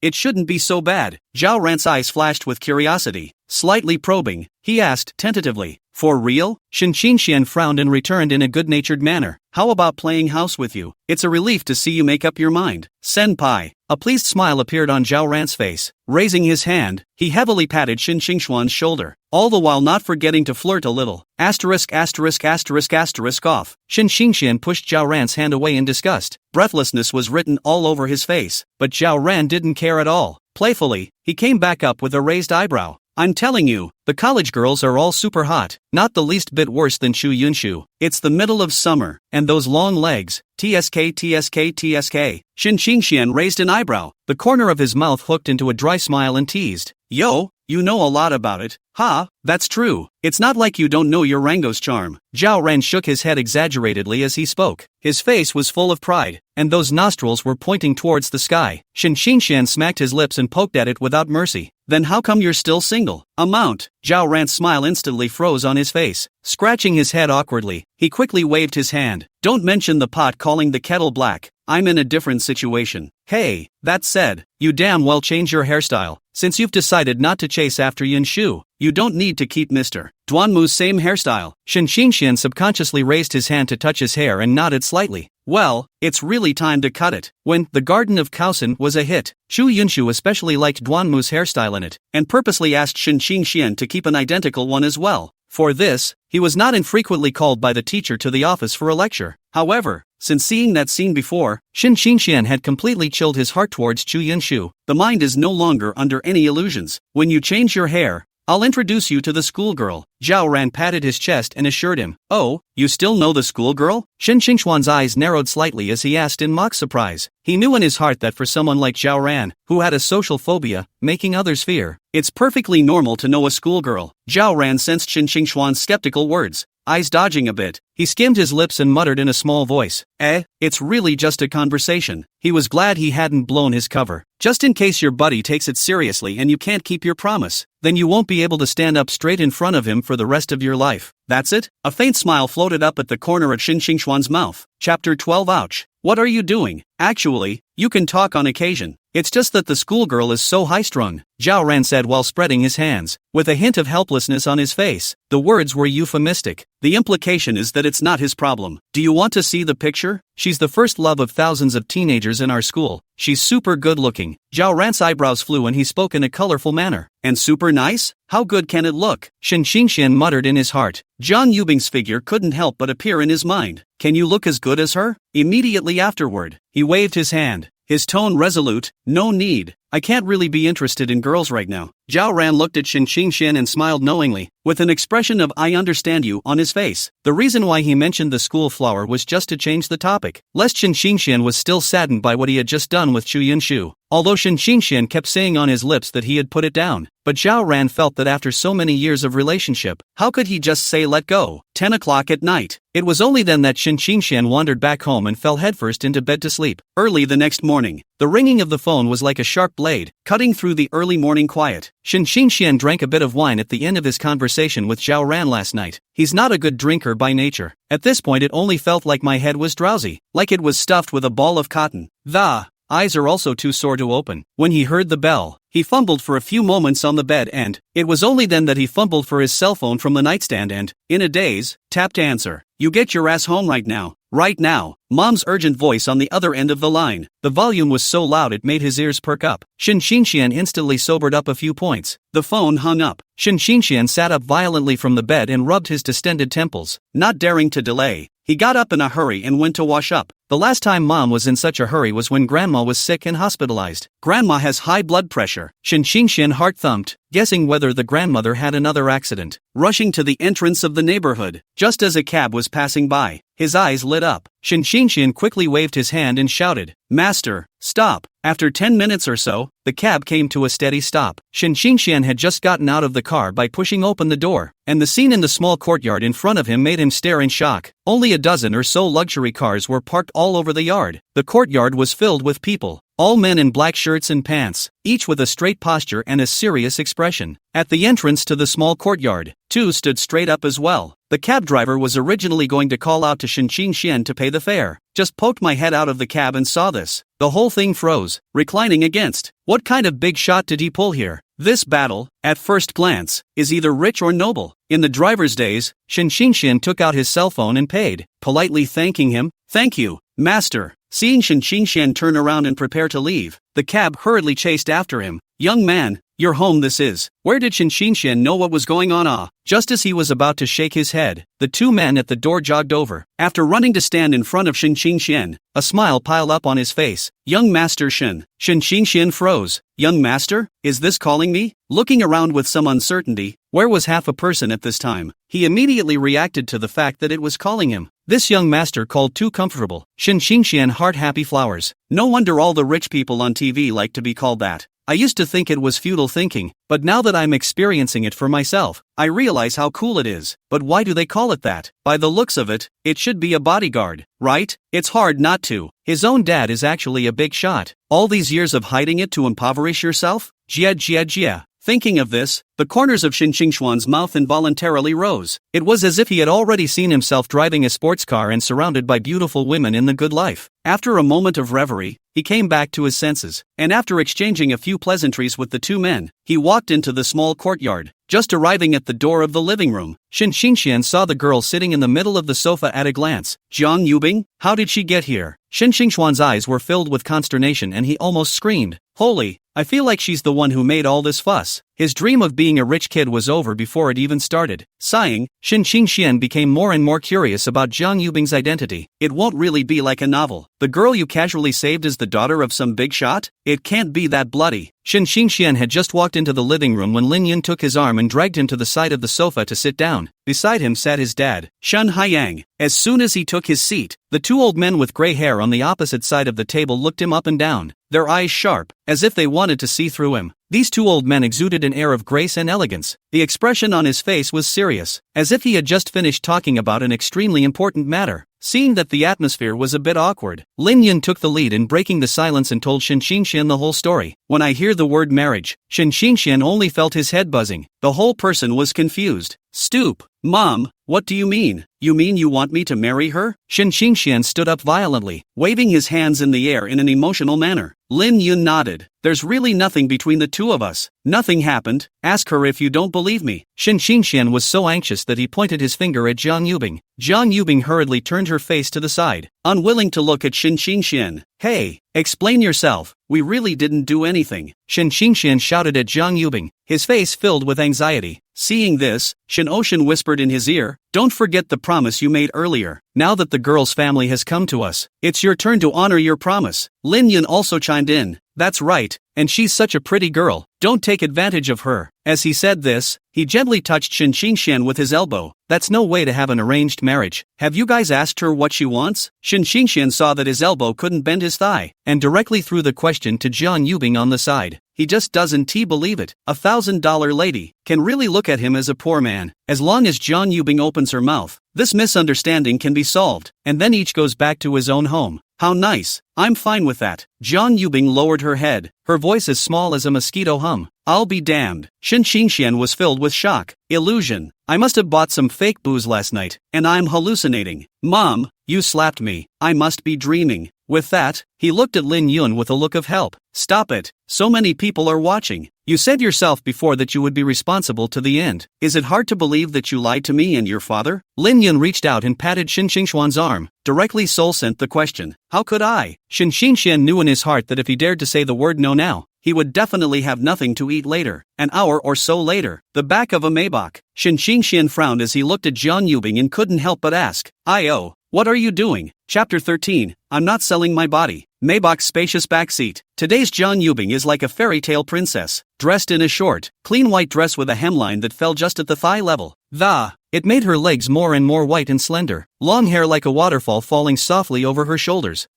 It shouldn't be so bad. Zhao Ran's eyes flashed with curiosity. Slightly probing, he asked tentatively, "For real?" Shin Xingxian frowned and returned in a good-natured manner. "How about playing house with you? It's a relief to see you make up your mind." "Senpai." A pleased smile appeared on Zhao Ran's face. Raising his hand, he heavily patted Shin Xingxuan's shoulder, all the while not forgetting to flirt a little. Asterisk asterisk asterisk asterisk off. Shin Xingxian pushed Zhao Ran's hand away in disgust. Breathlessness was written all over his face, but Zhao Ran didn't care at all. Playfully, he came back up with a raised eyebrow. "I'm telling you, the college girls are all super hot, not the least bit worse than Shu Yunshu. It's the middle of summer, and those long legs, tsk tsk tsk. Shin Xingxian raised an eyebrow, the corner of his mouth hooked into a dry smile and teased. "Yo, you know a lot about it." "Ha, that's true. It's not like you don't know your Rango's charm." Zhao Ran shook his head exaggeratedly as he spoke. His face was full of pride, and those nostrils were pointing towards the sky. Shin Xingxian smacked his lips and poked at it without mercy. "Then how come you're still single?" "Amount." Zhao Ran's smile instantly froze on his face. Scratching his head awkwardly, he quickly waved his hand. "Don't mention the pot calling the kettle black. I'm in a different situation." "Hey, that said, you damn well change your hairstyle. Since you've decided not to chase after Yunshu, you don't need to keep Mr. Duanmu's same hairstyle." Shin Xingxian subconsciously raised his hand to touch his hair and nodded slightly. "Well, it's really time to cut it." When The Garden of Kaosen was a hit, Shu Yunshu especially liked Duanmu's hairstyle in it, and purposely asked Shin Xingxian to keep an identical one as well. For this, he was not infrequently called by the teacher to the office for a lecture. However, since seeing that scene before, Shin Xingxian had completely chilled his heart towards Shu Yunshu. The mind is no longer under any illusions. "When you change your hair, I'll introduce you to the schoolgirl." Zhao Ran patted his chest and assured him. "Oh, you still know the schoolgirl?" Shin Xingxuan's eyes narrowed slightly as he asked in mock surprise. He knew in his heart that for someone like Zhao Ran, who had a social phobia, making others fear, it's perfectly normal to know a schoolgirl. Zhao Ran sensed Shin Xingxuan's skeptical words. Eyes dodging a bit, he skimmed his lips and muttered in a small voice, "It's really just a conversation." He was glad he hadn't blown his cover. "Just in case your buddy takes it seriously and you can't keep your promise, then you won't be able to stand up straight in front of him for the rest of your life. That's it?" A faint smile floated up at the corner of Shin Xingxuan's mouth. Chapter 12. Ouch. "What are you doing? Actually, you can talk on occasion. It's just that the schoolgirl is so high-strung," Zhao Ran said while spreading his hands, with a hint of helplessness on his face. The words were euphemistic. The implication is that it's not his problem. "Do you want to see the picture? She's the first love of thousands of teenagers in our school. She's super good-looking." Zhao Ran's eyebrows flew and he spoke in a colorful manner. "And super nice? How good can it look?" Shin Xingxian muttered in his heart. Zhang Yubing's figure couldn't help but appear in his mind. "Can you look as good as her?" Immediately afterward, he waved his hand, his tone resolute. "No need. I can't really be interested in girls right now." Zhao Ran looked at Shin Xingxian and smiled knowingly, with an expression of "I understand you" on his face. The reason why he mentioned the school flower was just to change the topic, lest Shin Xingxian was still saddened by what he had just done with Shu Yunshu. Although Shin Xingxian kept saying on his lips that he had put it down, but Zhao Ran felt that after so many years of relationship, how could he just say let go? 10 o'clock at night. It was only then that Shin Xingxian wandered back home and fell headfirst into bed to sleep. Early the next morning, the ringing of the phone was like a sharp blade, cutting through the early morning quiet. Shin Xingxian drank a bit of wine at the end of his conversation with Zhao Ran last night. He's not a good drinker by nature. At this point it only felt like my head was drowsy, like it was stuffed with a ball of cotton. The eyes are also too sore to open. When he heard the bell, he fumbled for a few moments on the bed and, it was only then that he fumbled for his cell phone from the nightstand and, in a daze, tapped answer. "You get your ass home right now. Right now." Mom's urgent voice on the other end of the line. The volume was so loud it made his ears perk up. Shin Xingxian instantly sobered up a few points. The phone hung up. Shin Xingxian sat up violently from the bed and rubbed his distended temples. Not daring to delay, he got up in a hurry and went to wash up. The last time Mom was in such a hurry was when Grandma was sick and hospitalized. Grandma has high blood pressure. Shin Xingxian heart thumped, guessing whether the grandmother had another accident. Rushing to the entrance of the neighborhood, just as a cab was passing by, his eyes lit up. Shin Xingxian quickly waved his hand and shouted, "Master, stop!" After 10 minutes or so, the cab came to a steady stop. Shin Xingxian had just gotten out of the car by pushing open the door, and the scene in the small courtyard in front of him made him stare in shock. Only a dozen or so luxury cars were parked all over the yard. The courtyard was filled with people, all men in black shirts and pants, each with a straight posture and a serious expression. At the entrance to the small courtyard, two stood straight up as well. The cab driver was originally going to call out to Shin Xingxian to pay the fare. Just poked my head out of the cab and saw this. The whole thing froze, reclining against. What kind of big shot did he pull here? This battle, at first glance, is either rich or noble. In the driver's days, Shin Xingxian took out his cell phone and paid, politely thanking him. "Thank you, master." Seeing Shin Xingxian turn around and prepare to leave, the cab hurriedly chased after him. "Young man, your home this is." Where did Shin Xingxian know what was going on? Just as he was about to shake his head, the two men at the door jogged over. After running to stand in front of Shin Xingxian, a smile piled up on his face. "Young master Shin." Shin Xingxian froze. "Young master? Is this calling me?" Looking around with some uncertainty, where was half a person at this time? He immediately reacted to the fact that it was calling him. This young master called too comfortable. Shin Xingxian heart happy flowers. No wonder all the rich people on TV like to be called that. I used to think it was futile thinking, but now that I'm experiencing it for myself, I realize how cool it is. But why do they call it that? By the looks of it, it should be a bodyguard, right? It's hard not to. His own dad is actually a big shot. All these years of hiding it to impoverish yourself? Jia. Thinking of this, the corners of Shin Xingxuan's mouth involuntarily rose. It was as if he had already seen himself driving a sports car and surrounded by beautiful women in the good life. After a moment of reverie, he came back to his senses, and after exchanging a few pleasantries with the two men, he walked into the small courtyard. Just arriving at the door of the living room, Shin Xingxian saw the girl sitting in the middle of the sofa at a glance. Jiang Yubing? How did she get here? Shin Xingxuan's eyes were filled with consternation and he almost screamed. Holy, I feel like she's the one who made all this fuss. His dream of being a rich kid was over before it even started. Sighing, Shin Xingxian became more and more curious about Jiang Yubing's identity. It won't really be like a novel. The girl you casually saved is the daughter of some big shot? It can't be that bloody. Shin Xingxian had just walked into the living room when Lin Yun took his arm and dragged him to the side of the sofa to sit down. Beside him sat his dad, Shun Haiyang. As soon as he took his seat, the two old men with gray hair on the opposite side of the table looked him up and down, their eyes sharp, as if they wanted to see through him. These two old men exuded an air of grace and elegance. The expression on his face was serious, as if he had just finished talking about an extremely important matter. Seeing that the atmosphere was a bit awkward, Lin Yun took the lead in breaking the silence and told Shin Xingxian the whole story. When I hear the word marriage, Shin Xingxian only felt his head buzzing. The whole person was confused. Stoop. Mom, what do you mean? You mean you want me to marry her? Shin Xingxian stood up violently, waving his hands in the air in an emotional manner. Lin Yun nodded. There's really nothing between the two of us. Nothing happened. Ask her if you don't believe me. Shin Xingxian was so anxious that he pointed his finger at Jiang Yubing. Jiang Yubing hurriedly turned her face to the side, unwilling to look at Shin Xingxian. Hey, explain yourself. We really didn't do anything. Shin Xingxian shouted at Jiang Yubing, his face filled with anxiety. Seeing this, Shin Ocean whispered in his ear, don't forget the promise you made earlier. Now that the girl's family has come to us, it's your turn to honor your promise. Lin Yun also chimed in. That's right, and she's such a pretty girl. Don't take advantage of her. As he said this, he gently touched Shin Xingxian with his elbow. That's no way to have an arranged marriage. Have you guys asked her what she wants? Shin Xingxian saw that his elbow couldn't bend his thigh, and directly threw the question to Jiang Yubing on the side. He just doesn't believe it. $1,000 lady can really look at him as a poor man. As long as Jiang Yubing opens her mouth, this misunderstanding can be solved, and then each goes back to his own home. How nice. I'm fine with that. Jiang Yubing lowered her head, her voice as small as a mosquito hum. I'll be damned. Shin Xingxian was filled with shock. Illusion. I must have bought some fake booze last night, and I'm hallucinating. Mom, you slapped me. I must be dreaming. With that, he looked at Lin Yun with a look of help. Stop it. So many people are watching. You said yourself before that you would be responsible to the end. Is it hard to believe that you lied to me and your father? Lin Yun reached out and patted Shin Xingxuan's arm, directly soul sent the question. How could I? Shin Xingxian knew in his heart that if he dared to say the word no now, he would definitely have nothing to eat later. An hour or so later, the back of a Maybach. Shin Xingxian frowned as he looked at Jiang Yubing and couldn't help but ask, "I.O. What are you doing?" Chapter 13, I'm not selling my body. Maybach's spacious backseat. Today's Jiang Yubing is like a fairy tale princess, dressed in a short, clean white dress with a hemline that fell just at the thigh level. The It made her legs more and more white and slender, long hair like a waterfall falling softly over her shoulders.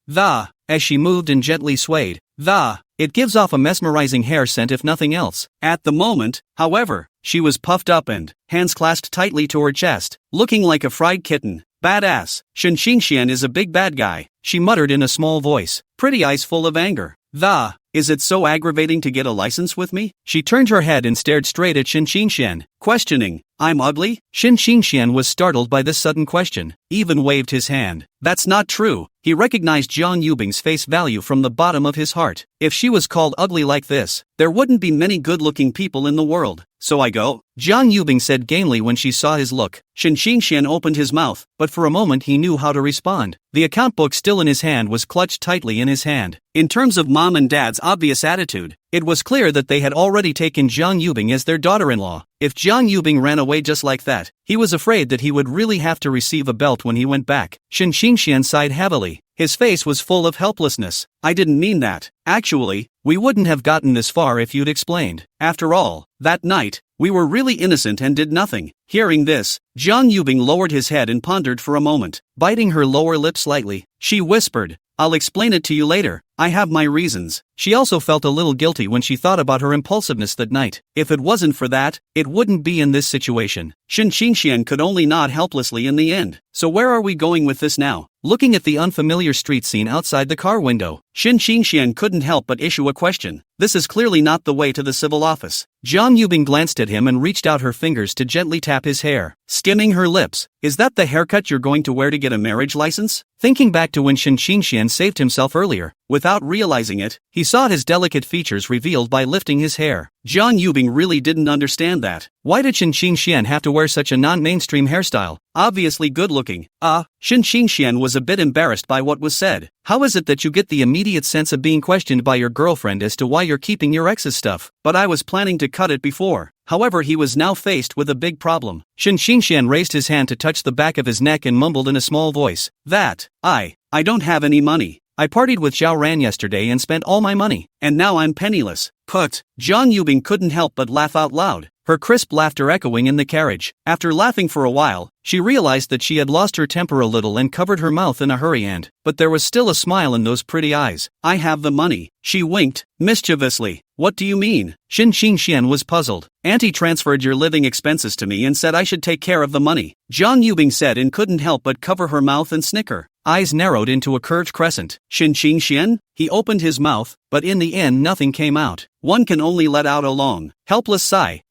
As she moved and gently swayed, it gives off a mesmerizing hair scent if nothing else. At the moment, however, she was puffed up and, hands clasped tightly to her chest, looking like a fried kitten. Badass. Shen Xingxian is a big bad guy, she muttered in a small voice, pretty eyes full of anger. Is it so aggravating to get a license with me? She turned her head and stared straight at Shen Xingxian, questioning, I'm ugly? Shen Xingxian was startled by this sudden question, even waved his hand. That's not true. He recognized Jiang Yubing's face value from the bottom of his heart. If she was called ugly like this, there wouldn't be many good-looking people in the world. So I go? Jiang Yubing said gamely when she saw his look. Shen Xingxian opened his mouth, but for a moment he knew how to respond. The account book still in his hand was clutched tightly in his hand. In terms of mom and dad's obvious attitude, it was clear that they had already taken Jiang Yubing as their daughter-in-law. If Jiang Yubing ran away just like that, he was afraid that he would really have to receive a belt when he went back. Shen Xingxian sighed heavily. His face was full of helplessness. I didn't mean that. Actually, we wouldn't have gotten this far if you'd explained. After all, that night, we were really innocent and did nothing. Hearing this, Jiang Yubing lowered his head and pondered for a moment. Biting her lower lip slightly, she whispered, I'll explain it to you later. I have my reasons. She also felt a little guilty when she thought about her impulsiveness that night. If it wasn't for that, it wouldn't be in this situation. Shen Xingxian could only nod helplessly in the end. So where are we going with this now? Looking at the unfamiliar street scene outside the car window, Shen Xingxian couldn't help but issue a question. This is clearly not the way to the civil office. Jiang Yubing glanced at him and reached out her fingers to gently tap his hair, skimming her lips. Is that the haircut you're going to wear to get a marriage license? Thinking back to when Shen Xingxian saved himself earlier, without realizing it, he saw his delicate features revealed by lifting his hair. Jiang Yubing really didn't understand that. Why did Shen Xingxian have to wear such a non-mainstream hairstyle? Obviously good-looking. Shen Xingxian was a bit embarrassed by what was said. How is it that you get the immediate sense of being questioned by your girlfriend as to why you're keeping your ex's stuff? But I was planning to cut it before. However, he was now faced with a big problem. Shen Xingxian raised his hand to touch the back of his neck and mumbled in a small voice, I don't have any money. I partied with Zhao Ran yesterday and spent all my money, and now I'm penniless. Jiang Yubing couldn't help but laugh out loud, her crisp laughter echoing in the carriage. After laughing for a while, she realized that she had lost her temper a little and covered her mouth in a hurry but there was still a smile in those pretty eyes. I have the money. She winked, mischievously. What do you mean? Shen Xingxian was puzzled. Auntie transferred your living expenses to me and said I should take care of the money, Jiang Yubing said and couldn't help but cover her mouth and snicker. Eyes narrowed into a curved crescent. Shen Xingxian? He opened his mouth, but in the end nothing came out. One can only let out a long, helpless sigh.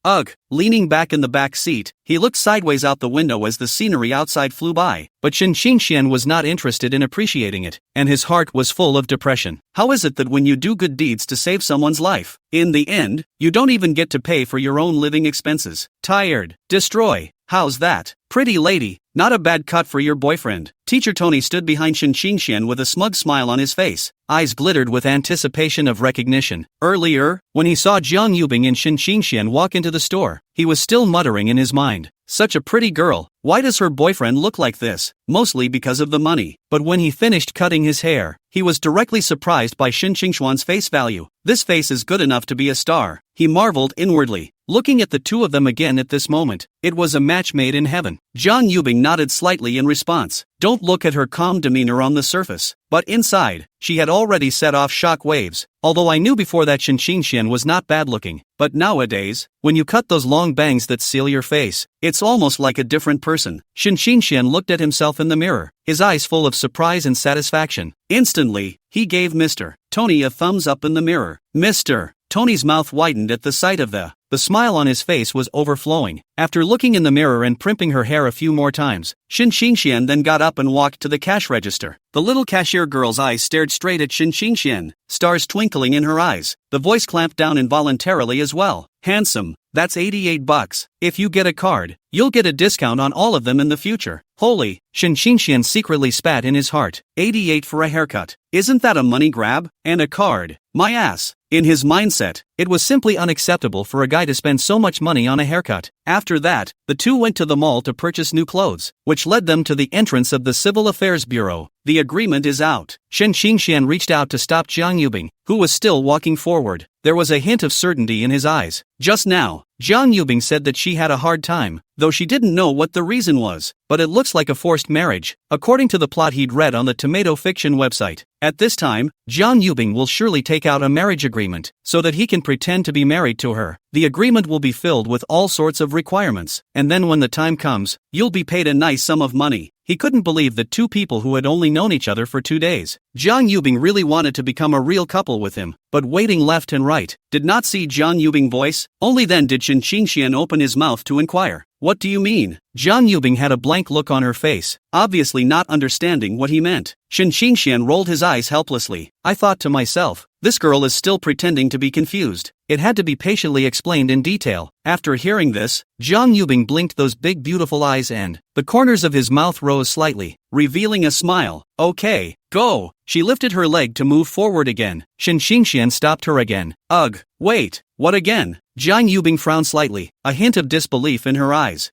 Leaning back in the back seat, he looked sideways out the window as the scenery outside flew by. But Shen Xingxian was not interested in appreciating it, and his heart was full of depression. How is it that when you do good deeds to save someone's life, in the end, you don't even get to pay for your own living expenses? Tired. Destroy. How's that? Pretty lady, not a bad cut for your boyfriend. Teacher Tony stood behind Shen Xingxian with a smug smile on his face. Eyes glittered with anticipation of recognition. Earlier, when he saw Jiang Yubing and Shen Xingxian walk into the store, he was still muttering in his mind, such a pretty girl, why does her boyfriend look like this? Mostly because of the money. But when he finished cutting his hair, he was directly surprised by Shen Xingxian's face value. This face is good enough to be a star, he marveled inwardly. Looking at the two of them again at this moment, it was a match made in heaven. Jiang Yubing nodded slightly in response. Don't look at her calm demeanor on the surface, but inside, she had already set off shock waves. Although I knew before that Shen Xingxian was not bad looking, but nowadays, when you cut those long bangs that seal your face, it's almost like a different person. Shen Xingxian looked at himself in the mirror, his eyes full of surprise and satisfaction. Instantly, he gave Mr. Tony a thumbs up in the mirror. Mr. Tony's mouth widened at the sight of the smile on his face was overflowing. After looking in the mirror and primping her hair a few more times, Shen Xingxian then got up and walked to the cash register. The little cashier girl's eyes stared straight at Shen Xingxian, stars twinkling in her eyes. The voice clamped down involuntarily as well. Handsome, that's $88. If you get a card, you'll get a discount on all of them in the future. Holy, Shen Xingxian secretly spat in his heart. 88 for a haircut. Isn't that a money grab? And a card? My ass. In his mindset, It was simply unacceptable for a guy to spend so much money on a haircut. After that, the two went to the mall to purchase new clothes, which led them to the entrance of the Civil Affairs Bureau. The agreement is out. Shen Xingxian reached out to stop Jiang Yubing, who was still walking forward. There was a hint of certainty in his eyes. Just now, Jiang Yubing said that she had a hard time, though she didn't know what the reason was, but it looks like a forced marriage, according to the plot he'd read on the tomato fiction website. At this time, Jiang Yubing will surely take out a marriage agreement, so that he can pretend to be married to her. The agreement will be filled with all sorts of requirements, and then when the time comes, you'll be paid a nice sum of money. He couldn't believe that two people who had only known each other for 2 days, Jiang Yubing really wanted to become a real couple with him, but waiting left and right, did not see Jiang Yubing voice. Only then did Shen Xingxian open his mouth to inquire. What do you mean? Jiang Yubing had a blank look on her face, obviously not understanding what he meant. Shen Xingxian rolled his eyes helplessly. I thought to myself, this girl is still pretending to be confused. It had to be patiently explained in detail. After hearing this, Jiang Yubing blinked those big beautiful eyes and the corners of his mouth rose slightly, revealing a smile. Okay, go. She lifted her leg to move forward again. Shen Xingxian stopped her again. Ugh, wait, what again? Jiang Yubing frowned slightly, a hint of disbelief in her eyes.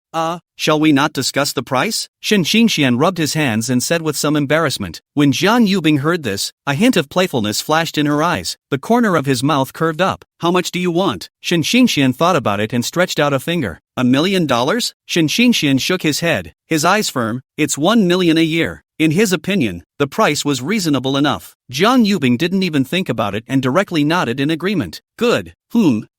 Shall we not discuss the price? Shen Xingxian rubbed his hands and said with some embarrassment. When Jiang Yubing heard this, a hint of playfulness flashed in her eyes. The corner of his mouth curved up. How much do you want? Shen Xingxian thought about it and stretched out a finger. $1 million? Shen Xingxian shook his head, his eyes firm. It's 1 million a year. In his opinion, the price was reasonable enough. Jiang Yubing didn't even think about it and directly nodded in agreement. Good.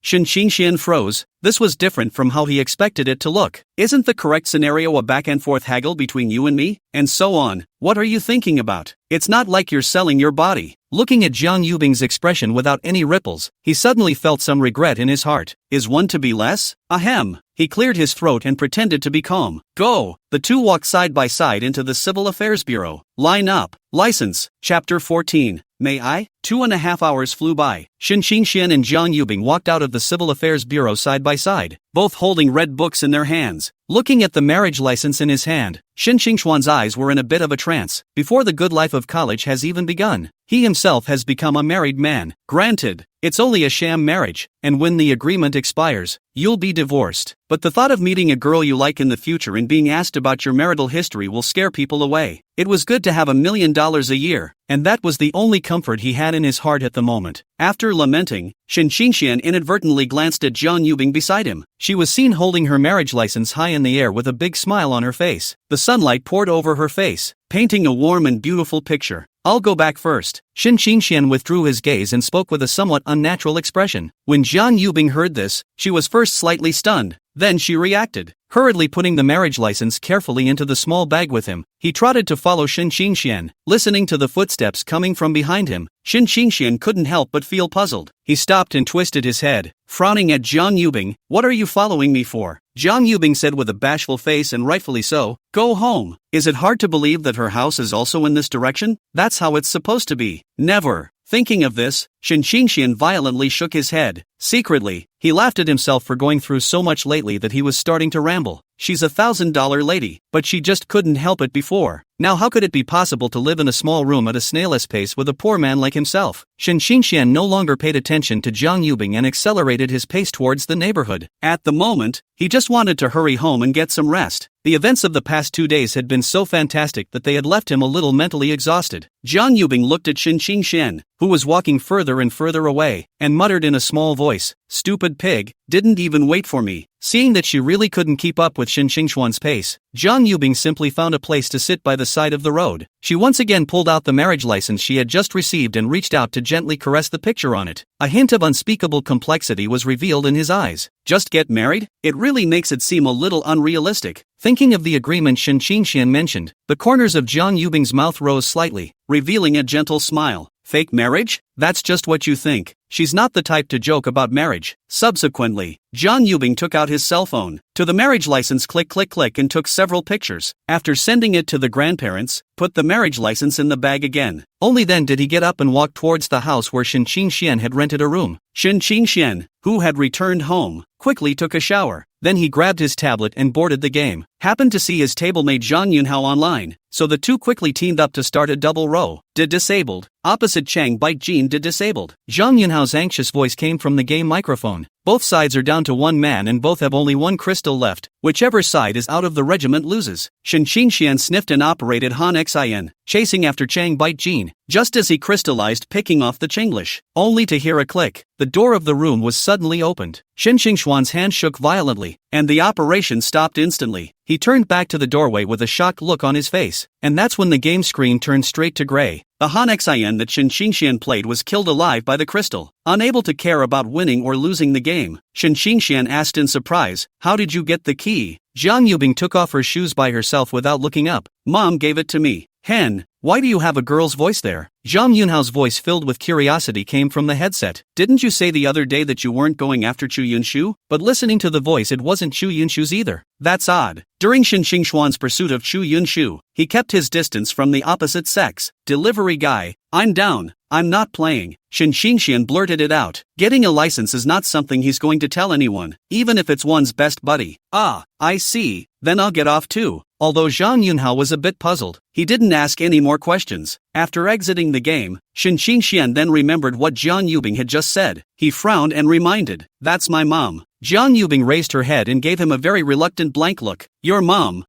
Shen Xingxian froze. This was different from how he expected it to look. Isn't the correct scenario a back-and-forth haggle between you and me? And so on. What are you thinking about? It's not like you're selling your body. Looking at Jiang Yubing's expression without any ripples, he suddenly felt some regret in his heart. Is one to be less? Ahem. He cleared his throat and pretended to be calm. Go. The two walked side by side into the Civil Affairs Bureau. Line up. License. Chapter 14. May I? 2.5 hours flew by. Shen Xingxian and Jiang Yubing walked out of the Civil Affairs Bureau side by side, both holding red books in their hands. Looking at the marriage license in his hand, Shen Xingxuan's eyes were in a bit of a trance. Before the good life of college has even begun, he himself has become a married man. Granted, it's only a sham marriage, and when the agreement expires, you'll be divorced. But the thought of meeting a girl you like in the future and being asked about your marital history will scare people away. It was good to have $1 million a year, and that was the only comfort he had in his heart at the moment. After lamenting, Shen Xingxian inadvertently glanced at Jiang Yubing beside him. She was seen holding her marriage license high in the air with a big smile on her face. The sunlight poured over her face, painting a warm and beautiful picture. I'll go back first. Shen Xingxian withdrew his gaze and spoke with a somewhat unnatural expression. When Jiang Yubing heard this, she was first slightly stunned, then she reacted. Hurriedly putting the marriage license carefully into the small bag with him, he trotted to follow Shen Xingxian. Listening to the footsteps coming from behind him, Shen Xingxian couldn't help but feel puzzled. He stopped and twisted his head, frowning at Jiang Yubing. What are you following me for? Jiang Yubing said with a bashful face, and rightfully so. Go home. Is it hard to believe that her house is also in this direction? That's how it's supposed to be. Never. Thinking of this, Shen Xingxian violently shook his head. Secretly, he laughed at himself for going through so much lately that he was starting to ramble. She's a $1,000 lady, but she just couldn't help it before. Now how could it be possible to live in a small room at a snail's pace with a poor man like himself? Shen Xingxian no longer paid attention to Jiang Yubing and accelerated his pace towards the neighborhood. At the moment, he just wanted to hurry home and get some rest. The events of the past 2 days had been so fantastic that they had left him a little mentally exhausted. Jiang Yubing looked at Shen Xingxian, who was walking further and further away, and muttered in a small voice, "Stupid pig, didn't even wait for me." Seeing that she really couldn't keep up with Shen Xingxuan's pace, Jiang Yubing simply found a place to sit by the side of the road. She once again pulled out the marriage license she had just received and reached out to gently caress the picture on it. A hint of unspeakable complexity was revealed in his eyes. Just get married? It really makes it seem a little unrealistic. Thinking of the agreement Shen Xingxian mentioned, the corners of Jiang Yubing's mouth rose slightly, revealing a gentle smile. Fake marriage? That's just what you think. She's not the type to joke about marriage. Subsequently, Jiang Yubing took out his cell phone, to the marriage license click and took several pictures. After sending it to the grandparents, put the marriage license in the bag again. Only then did he get up and walk towards the house where Shen Xingxian had rented a room. Shen Xingxian, who had returned home, quickly took a shower. then he grabbed his tablet and boarded the game. Happened to see his tablemate Zhang Yunhao online, so the two quickly teamed up to start a double row. Disabled. Opposite Chang Bite Jean disabled. Zhang Yunhao's anxious voice came from the game microphone. Both sides are down to one man and both have only one crystal left. Whichever side is out of the regiment loses. Shen Qingxian sniffed and operated Han Xin, chasing after Chang Bite Jean, just as he crystallized, picking off the Chinglish. Only to hear a click, the door of the room was suddenly opened. Shen Qingxuan's hand shook violently, and the operation stopped instantly. He turned back to the doorway with a shocked look on his face, and that's when the game screen turned straight to gray. The Han Xin that Shen Qingxian played was killed alive by the crystal. Unable to care about winning or losing the game, Shen Qingxian asked in surprise, "How did you get the key?" Zhang Yubing took off her shoes by herself without looking up. "Mom gave it to me." "Hen, why do you have a girl's voice there?" Zhang Yunhao's voice filled with curiosity came from the headset. "Didn't you say the other day that you weren't going after Chu Yunshu?" But listening to the voice, it wasn't Chu Yunshu's either. That's odd. During Shen Qingxuan's pursuit of Chu Yunshu, he kept his distance from the opposite sex. Delivery guy. "I'm down. I'm not playing." Shen Qingxian blurted it out. Getting a license is not something he's going to tell anyone, even if it's one's best buddy. "Ah, I see. Then I'll get off too." Although Zhang Yunhao was a bit puzzled, he didn't ask any more questions. After exiting the game, Shen Qingxian then remembered what Zhang Yubing had just said. He frowned and reminded, "That's my mom." Zhang Yubing raised her head and gave him a very reluctant blank look. Your mom.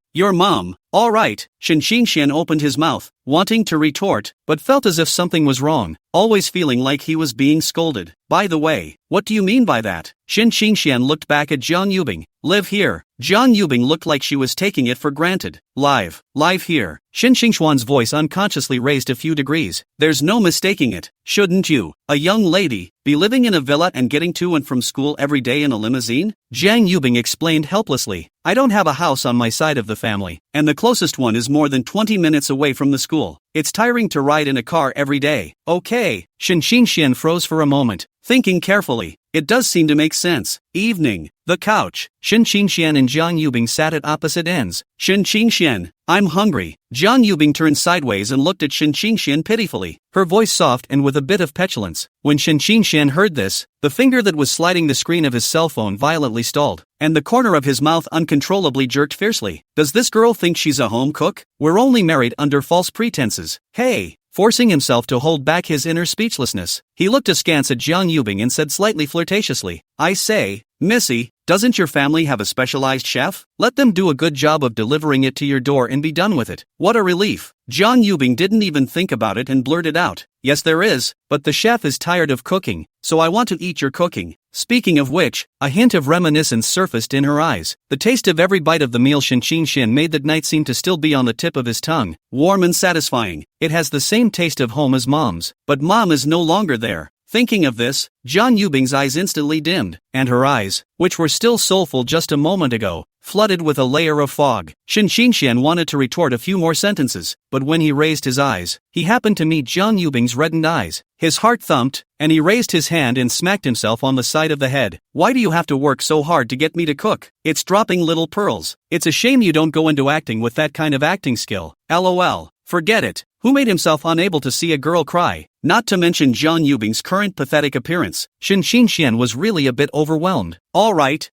All right." Shen Qingxian opened his mouth, wanting to retort, but felt as if something was wrong, always feeling like he was being scolded. "By the way, what do you mean by that?" Shen Qingxian looked back at Zhang Yubing. "Live here." Zhang Yubing looked like she was taking it for granted. Live here." Shen Qingxuan's voice unconsciously raised a few degrees. "There's no mistaking it. Shouldn't you, a young lady, be living in a villa and getting to and from school every day in a limousine?" Zhang Yubing explained helplessly. "I don't have a house on my side of the family, and the closest one is more than 20 minutes away from the school. It's tiring to ride in a car every day." "Okay." Shen Qingxian froze for a moment, thinking carefully. It does seem to make sense. Evening. The couch. Shen Qingxian and Zhang Yubing sat at opposite ends. "Shen Qingxian, I'm hungry." Zhang Yubing turned sideways and looked at Shen Qingxian pitifully, her voice soft and with a bit of petulance. When Shen Qingxian heard this, the finger that was sliding the screen of his cell phone violently stalled, and the corner of his mouth uncontrollably jerked fiercely. "Does this girl think she's a home cook? We're only married under false pretenses. Hey!" Forcing himself to hold back his inner speechlessness, he looked askance at Zhang Yubing and said slightly flirtatiously, "I say, Missy, doesn't your family have a specialized chef? Let them do a good job of delivering it to your door and be done with it." What a relief. Zhang Yubing didn't even think about it and blurted out, "Yes there is, but the chef is tired of cooking, so I want to eat your cooking." Speaking of which, a hint of reminiscence surfaced in her eyes. The taste of every bite of the meal Shen Qingxian made that night seemed to still be on the tip of his tongue, warm and satisfying. It has the same taste of home as mom's, but mom is no longer there. Thinking of this, Zhang Yubing's eyes instantly dimmed, and her eyes, which were still soulful just a moment ago, flooded with a layer of fog. Shen Qingxian wanted to retort a few more sentences, but when he raised his eyes, he happened to meet Zhang Yubing's reddened eyes. His heart thumped, and he raised his hand and smacked himself on the side of the head. "Why do you have to work so hard to get me to cook? It's dropping little pearls. It's a shame you don't go into acting with that kind of acting skill. LOL. Forget it." Who made himself unable to see a girl cry? Not to mention Zhang Yubing's current pathetic appearance, Shen Qingxian was really a bit overwhelmed. All right,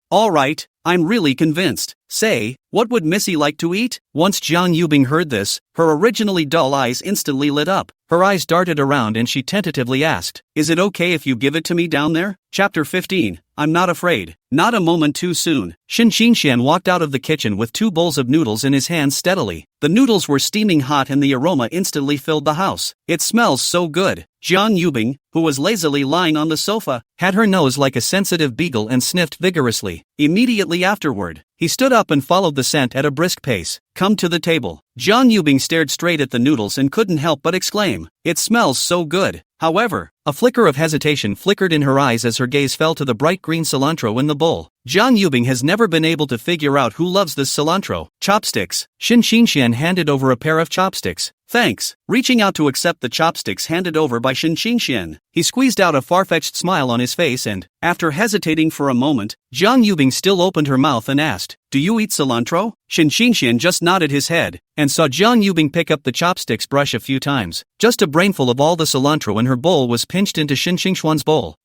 I'm really convinced. Say, what would Missy like to eat?" Once Zhang Yubing heard this, her originally dull eyes instantly lit up. Her eyes darted around and she tentatively asked, "Is it okay if you give it to me down there?" Chapter 15, I'm not afraid. Not a moment too soon, Shen Qingxian walked out of the kitchen with 2 bowls of noodles in his hands steadily. The noodles were steaming hot and the aroma instantly filled the house. "It smells so good." Zhang Yubing, who was lazily lying on the sofa, had her nose like a sensitive beagle and sniffed vigorously. Immediately afterward, he stood up and followed the scent at a brisk pace. "Come to the table." Zhang Yubing stared straight at the noodles and couldn't help but exclaim, "It smells so good." However, a flicker of hesitation flickered in her eyes as her gaze fell to the bright green cilantro in the bowl. Zhang Yubing has never been able to figure out who loves this cilantro. "Chopsticks." Shen Qingxian handed over a pair of chopsticks. "Thanks." Reaching out to accept the chopsticks handed over by Shen Qingxian, he squeezed out a far-fetched smile on his face and, after hesitating for a moment, Zhang Yubing still opened her mouth and asked, "Do you eat cilantro?" Shen Qingxian just nodded his head, and saw Zhang Yubing pick up the chopsticks brush a few times. Just a brainful of all the cilantro in her bowl was pinched into Shen Qingxuan's bowl.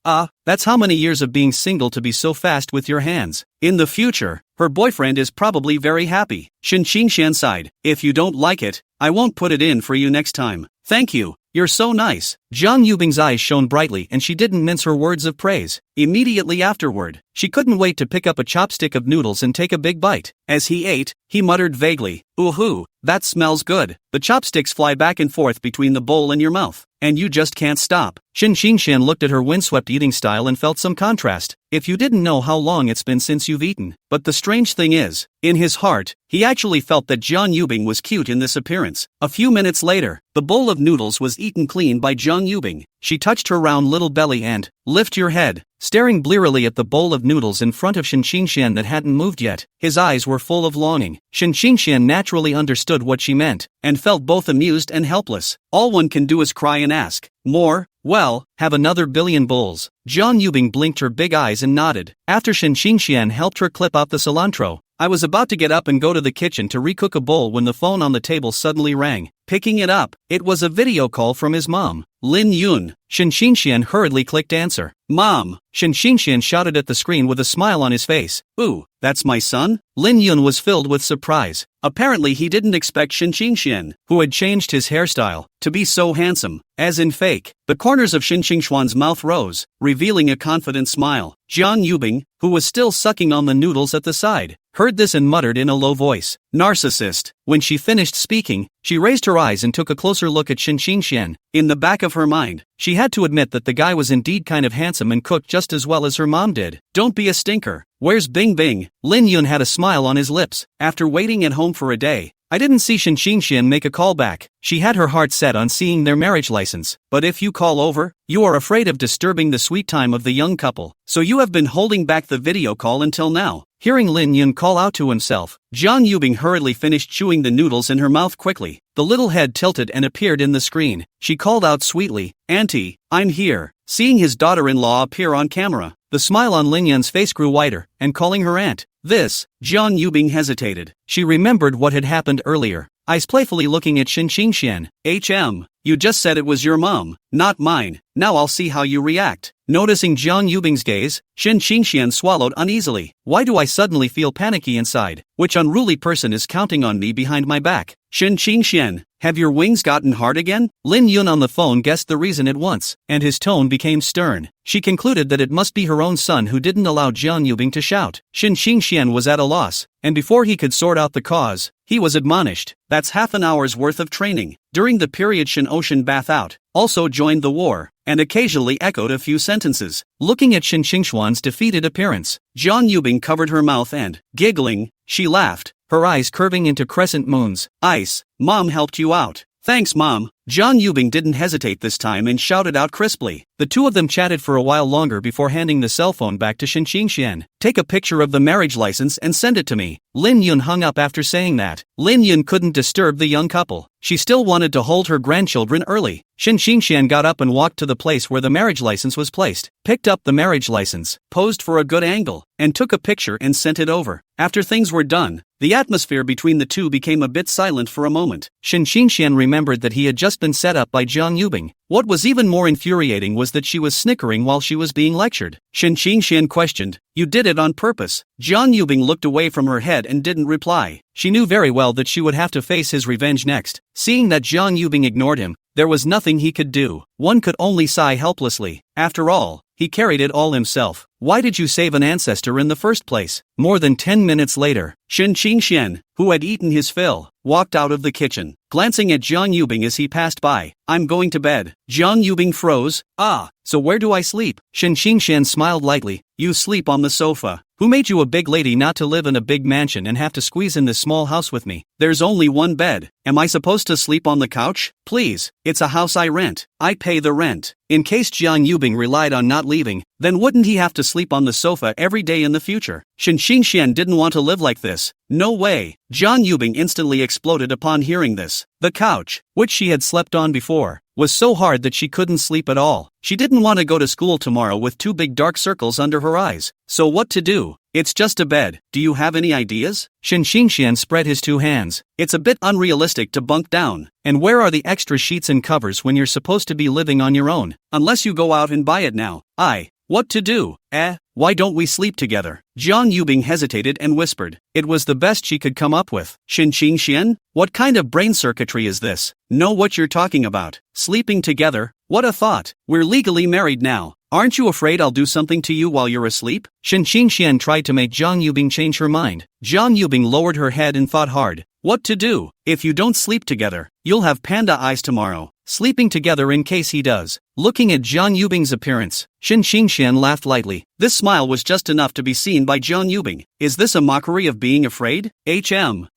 That's how many years of being single to be so fast with your hands. In the future, her boyfriend is probably very happy. Shin Qingshan sighed. If you don't like it, I won't put it in for you next time. Thank you. You're so nice. Jiang Yubing's eyes shone brightly and she didn't mince her words of praise. Immediately afterward, she couldn't wait to pick up a chopstick of noodles and take a big bite. As he ate, he muttered vaguely, "Ooh, that smells good." The chopsticks fly back and forth between the bowl and your mouth, and you just can't stop. Shin Qingshan looked at her windswept eating style and felt some contrast. If you didn't know how long it's been since you've eaten. But the strange thing is, in his heart, he actually felt that Jiang Yubing was cute in this appearance. A few minutes later, the bowl of noodles was eaten clean by Jiang Yubing. She touched her round little belly and, "Lift your head." Staring blearily at the bowl of noodles in front of Shin Qingshan that hadn't moved yet, his eyes were full of longing. Shin Qingshan naturally understood what she meant, and felt both amused and helpless. All one can do is cry and ask, "More? Well, have another billion bowls." Jiang Yubing blinked her big eyes and nodded. After Shin Qingshan helped her clip out the cilantro, I was about to get up and go to the kitchen to recook a bowl when the phone on the table suddenly rang. Picking it up, it was a video call from his mom, Lin Yun. Shin Qingshan hurriedly clicked answer. "Mom!" Shin Qingshan shouted at the screen with a smile on his face. "Ooh, that's my son?" Lin Yun was filled with surprise. Apparently he didn't expect Shin Qingshan, who had changed his hairstyle, to be so handsome, as in fake. The corners of Shin Qingshan's mouth rose, revealing a confident smile. Jiang Yubing, who was still sucking on the noodles at the side, heard this and muttered in a low voice, "Narcissist." When she finished speaking, she raised her eyes and took a closer look at Shin Qingshan. In the back of her mind, she had to admit that the guy was indeed kind of handsome and cooked just as well as her mom did. "Don't be a stinker. Where's Bing Bing?" Lin Yun had a smile on his lips. After waiting at home for a day, I didn't see Shin Qingshan make a call back. She had her heart set on seeing their marriage license. But if you call over, you are afraid of disturbing the sweet time of the young couple. So you have been holding back the video call until now. Hearing Lin Yun call out to himself, Jiang Yubing hurriedly finished chewing the noodles in her mouth quickly. The little head tilted and appeared in the screen. She called out sweetly, "Auntie, I'm here." Seeing his daughter-in-law appear on camera, the smile on Lin Yun's face grew wider, and calling her aunt, "This," Jiang Yubing hesitated. She remembered what had happened earlier. Eyes playfully looking at Shin Qingshan. You just said it was your mom, not mine. Now I'll see how you react." Noticing Jiang Yubing's gaze, Shin Qingshan swallowed uneasily. Why do I suddenly feel panicky inside? Which unruly person is counting on me behind my back? Shin Qingshan, have your wings gotten hard again? Lin Yun on the phone guessed the reason at once, and his tone became stern. She concluded that it must be her own son who didn't allow Jiang Yubing to shout. Shin Qingshan was at a loss, and before he could sort out the cause, he was admonished. That's half an hour's worth of training. During the period Shin Ocean Bath Out also joined the war, and occasionally echoed a few sentences. Looking at Shin Qingshan's defeated appearance, Jiang Yubing covered her mouth and, giggling, she laughed, her eyes curving into crescent moons. "Ice, Mom helped you out." "Thanks, Mom." Jiang Yubing didn't hesitate this time and shouted out crisply. The two of them chatted for a while longer before handing the cell phone back to Shin Qingshan. "Take a picture of the marriage license and send it to me." Lin Yun hung up after saying that. Lin Yun couldn't disturb the young couple. She still wanted to hold her grandchildren early. Shin Qingshan got up and walked to the place where the marriage license was placed, picked up the marriage license, posed for a good angle, and took a picture and sent it over. After things were done, the atmosphere between the two became a bit silent for a moment. Shin Qingshan remembered that he had just been set up by Jiang Yubing. What was even more infuriating was that she was snickering while she was being lectured. Shin Qingshan questioned, "You did it on purpose?" Jiang Yubing looked away from her head and didn't reply. She knew very well that she would have to face his revenge next. Seeing that Jiang Yubing ignored him, there was nothing he could do. One could only sigh helplessly. After all, he carried it all himself. Why did you save an ancestor in the first place? More than 10 minutes later, Shin Qingshan, who had eaten his fill, walked out of the kitchen, glancing at Jiang Yubing as he passed by. "I'm going to bed." Jiang Yubing froze. "Ah, so where do I sleep?" Shin Qingshan smiled lightly. "You sleep on the sofa. Who made you a big lady not to live in a big mansion and have to squeeze in this small house with me? There's only one bed. Am I supposed to sleep on the couch? Please, it's a house I rent. I pay the rent." In case Jiang Yubing relied on not leaving, then wouldn't he have to sleep on the sofa every day in the future? Shin Qingshan didn't want to live like this. No way. Jiang Yubing instantly exploded upon hearing this. The couch, which she had slept on before, was so hard that she couldn't sleep at all. She didn't want to go to school tomorrow with two big dark circles under her eyes. So what to do? "It's just a bed. Do you have any ideas?" Shin Qingshan spread his two hands. "It's a bit unrealistic to bunk down. And where are the extra sheets and covers when you're supposed to be living on your own? Unless you go out and buy it now. what to do. Why don't we sleep together? Jiang Yubing hesitated and whispered. It was the best she could come up with. Xian? What kind of brain circuitry is this? Know what you're talking about. Sleeping together? What a thought. We're legally married now. Aren't you afraid I'll do something to you while you're asleep? Xian tried to make Jiang Yubing change her mind. Jiang Yubing lowered her head and thought hard. What to do? If you don't sleep together, you'll have panda eyes tomorrow. Sleeping together in case he does. Looking at Jiang Yubing's appearance, Xian laughed lightly. This smile was just enough to be seen by Jiang Yubing. Is this a mockery of being afraid?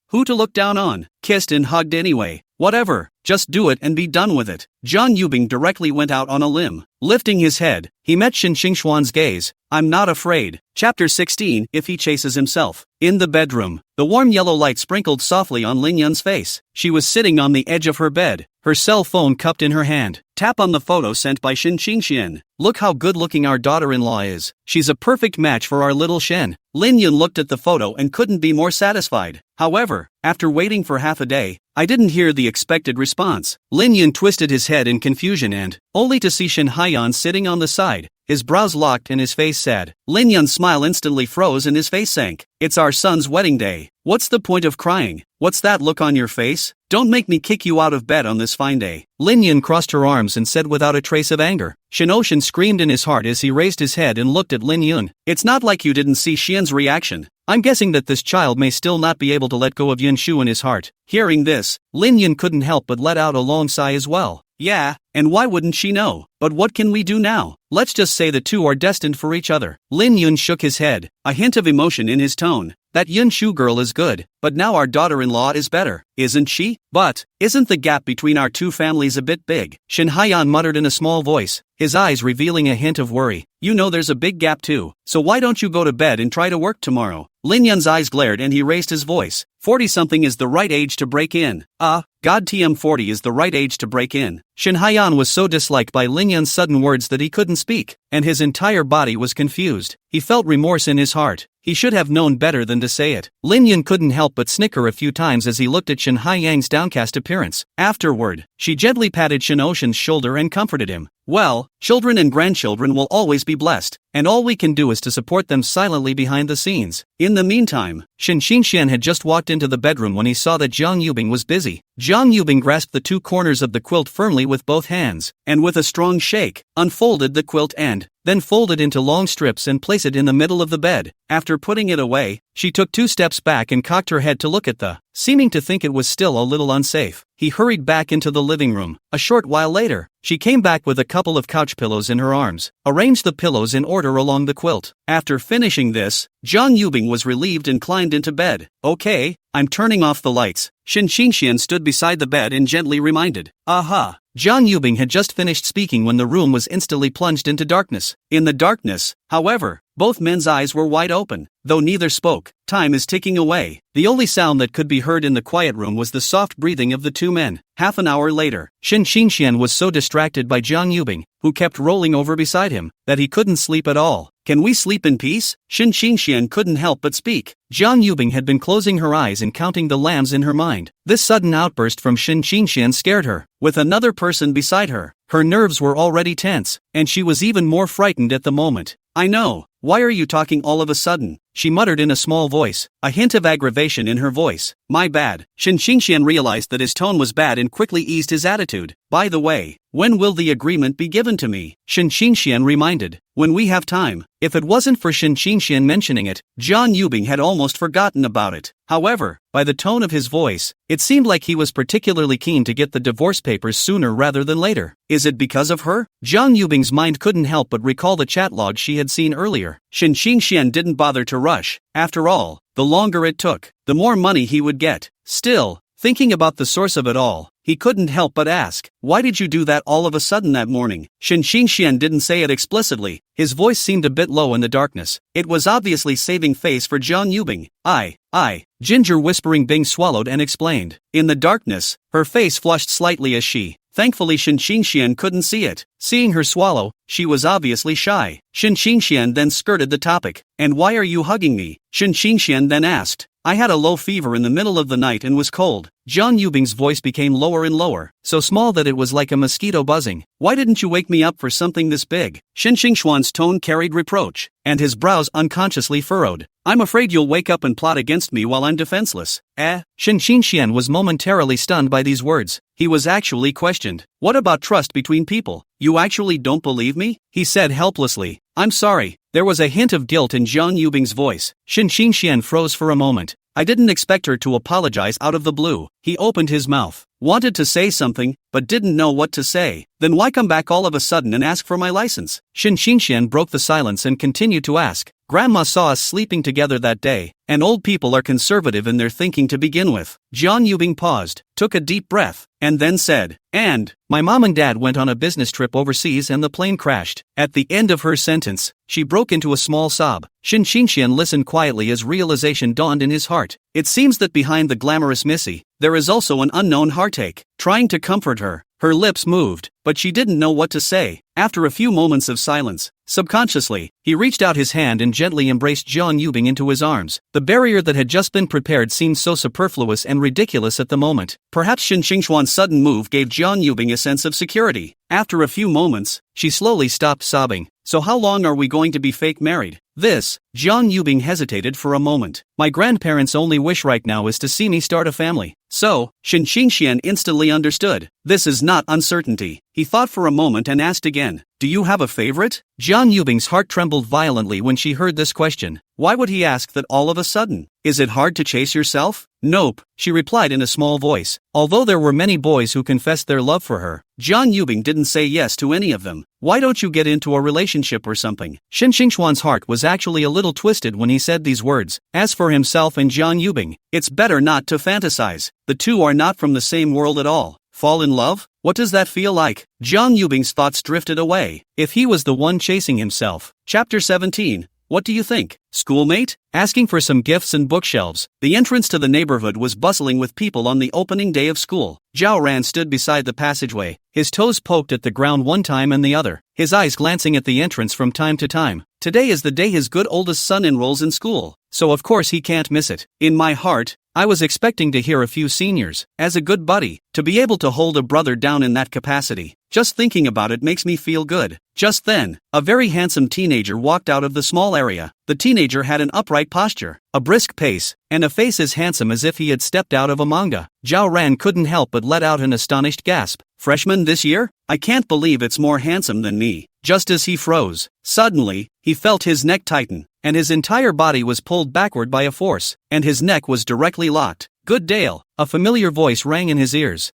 Who to look down on? Kissed and hugged anyway. Whatever, just do it and be done with it. Jiang Yubing directly went out on a limb. Lifting his head, he met Xinxuan's gaze. I'm not afraid. Chapter 16. If he chases himself. In the bedroom, the warm yellow light sprinkled softly on Lin Yun's face. She was sitting on the edge of her bed, her cell phone cupped in her hand. Tap on the photo sent by Xian. Look how good-looking our daughter-in-law is. She's a perfect match for our little Shen. Lin Yun looked at the photo and couldn't be more satisfied. However, after waiting for half a day, I didn't hear the expected response. Lin Yun twisted his head in confusion and, only to see Shen Haiyan sitting on the side, his brows locked and his face sad. Lin Yun's smile instantly froze and his face sank. It's our son's wedding day. What's the point of crying? What's that look on your face? Don't make me kick you out of bed on this fine day. Lin Yun crossed her arms and said without a trace of anger. Shen screamed in his heart as he raised his head and looked at Lin Yun. It's not like you didn't see Xian's reaction. I'm guessing that this child may still not be able to let go of Yun Shu in his heart. Hearing this, Lin Yun couldn't help but let out a long sigh as well. Yeah, and why wouldn't she know? But what can we do now? Let's just say the two are destined for each other. Lin Yun shook his head, a hint of emotion in his tone. That Yun Shu girl is good, but now our daughter-in-law is better, isn't she? But, isn't the gap between our two families a bit big? Shen Haiyan muttered in a small voice, his eyes revealing a hint of worry. You know there's a big gap too, so why don't you go to bed and try to work tomorrow? Lin Yun's eyes glared and he raised his voice. 40-something is the right age to break in. God TM 40 is the right age to break in. Shen Haiyan was so disliked by Lin Yun's sudden words that he couldn't speak, and his entire body was confused. He felt remorse in his heart. He should have known better than to say it. Lin Yun couldn't help but snicker a few times as he looked at Shen Haiyang's downcast appearance. Afterward, she gently patted Shen Ocean's shoulder and comforted him. Well, children and grandchildren will always be blessed, and all we can do is to support them silently behind the scenes. In the meantime, Shen Xinxian had just walked into the bedroom when he saw that Jiang Yubing was busy. Jiang Yubing grasped the two corners of the quilt firmly with both hands, and with a strong shake, unfolded the quilt and, then folded into long strips and placed it in the middle of the bed. After putting it away, she took 2 steps back and cocked her head to look at the, seeming to think it was still a little unsafe. He hurried back into the living room. A short while later, she came back with a couple of couch pillows in her arms, arranged the pillows in order along the quilt. After finishing this, Jiang Yubing was relieved and climbed into bed. Okay, I'm turning off the lights. Shen Xinxian stood beside the bed and gently reminded. Aha! Jiang Yubing had just finished speaking when the room was instantly plunged into darkness. In the darkness, however, both men's eyes were wide open, though neither spoke. Time is ticking away. The only sound that could be heard in the quiet room was the soft breathing of the two men. Half an hour later, Shen Xinxian was so distracted by Jiang Yubing, who kept rolling over beside him, that he couldn't sleep at all. Can we sleep in peace? Shen Xinxian couldn't help but speak. Jiang Yubing had been closing her eyes and counting the lambs in her mind. This sudden outburst from Shen Xinxian scared her. With another person beside her, her nerves were already tense, and she was even more frightened at the moment. I know. Why are you talking all of a sudden? She muttered in a small voice, a hint of aggravation in her voice. My bad. Shen Xinxian realized that his tone was bad and quickly eased his attitude. By the way, when will the agreement be given to me? Shen Xinxian reminded. When we have time. If it wasn't for Shen Xinxian mentioning it, Jiang Yubing had almost forgotten about it. However, by the tone of his voice, it seemed like he was particularly keen to get the divorce papers sooner rather than later. Is it because of her? Jiang Yubing's mind couldn't help but recall the chat log she had seen earlier. Shen Xinxian didn't bother to rush. After all, the longer it took, the more money he would get. Still, thinking about the source of it all, he couldn't help but ask, why did you do that all of a sudden that morning? Shen Xinxian didn't say it explicitly. His voice seemed a bit low in the darkness. It was obviously saving face for Jiang Yubing. Ginger whispering Bing swallowed and explained. In the darkness, her face flushed slightly as she, thankfully Shen Xinxian couldn't see it. Seeing her swallow, she was obviously shy. Shen Xinxian then skirted the topic. And why are you hugging me? Shen Xinxian then asked. I had a low fever in the middle of the night and was cold. John Eubing's voice became lower and lower, so small that it was like a mosquito buzzing. Why didn't you wake me up for something this big? Shin Xingxuan's tone carried reproach, and his brows unconsciously furrowed. I'm afraid you'll wake up and plot against me while I'm defenseless. Shin Xingxian was momentarily stunned by these words. He was actually questioned. What about trust between people? You actually don't believe me? He said helplessly. I'm sorry. There was a hint of guilt in John Eubing's voice. Shin Xingxian froze for a moment. I didn't expect her to apologize out of the blue. He opened his mouth, wanted to say something, but didn't know what to say. Then why come back all of a sudden and ask for my license? Shin Xingxian broke the silence and continued to ask. Grandma saw us sleeping together that day, and old people are conservative in their thinking to begin with. John Eubing paused, took a deep breath, and then said, and my mom and dad went on a business trip overseas and the plane crashed. At the end of her sentence, she broke into a small sob. Shin Xingxian listened quietly as realization dawned in his heart. It seems that behind the glamorous Missy, there is also an unknown heartache. Trying to comfort her, her lips moved, but she didn't know what to say. After a few moments of silence, subconsciously, he reached out his hand and gently embraced John Eubing into his arms. The barrier that had just been prepared seemed so superfluous and ridiculous at the moment. Perhaps Shin Xingxuan's sudden move gave John Eubing a sense of security. After a few moments, she slowly stopped sobbing. So how long are we going to be fake married? John Eubing hesitated for a moment. My grandparents' only wish right now is to see me start a family. So, Shin Xingxian instantly understood. This is not uncertainty. He thought for a moment and asked again, do you have a favorite? John Eubing's heart trembled violently when she heard this question. Why would he ask that all of a sudden? Is it hard to chase yourself? Nope, she replied in a small voice. Although there were many boys who confessed their love for her, John Eubing didn't say yes to any of them. Why don't you get into a relationship or something? Shin Xingxuan's heart was actually a little twisted when he said these words. As for himself and John Eubing, it's better not to fantasize. The two are not from the same world at all. Fall in love? What does that feel like? John Eubing's thoughts drifted away. If he was the one chasing himself. Chapter 17. What do you think? Schoolmate? Asking for some gifts and bookshelves. The entrance to the neighborhood was bustling with people on the opening day of school. Zhao Ran stood beside the passageway, his toes poked at the ground one time and the other, his eyes glancing at the entrance from time to time. Today is the day his good oldest son enrolls in school, so of course he can't miss it. In my heart, I was expecting to hear a few seniors. As a good buddy, to be able to hold a brother down in that capacity, just thinking about it makes me feel good. Just then, a very handsome teenager walked out of the small area. The teenager had an upright posture, a brisk pace, and a face as handsome as if he had stepped out of a manga. Zhao Ran couldn't help but let out an astonished gasp. Freshman this year? I can't believe it's more handsome than me. Just as he froze, suddenly, he felt his neck tighten, and his entire body was pulled backward by a force, and his neck was directly locked. Good Dale, a familiar voice rang in his ears.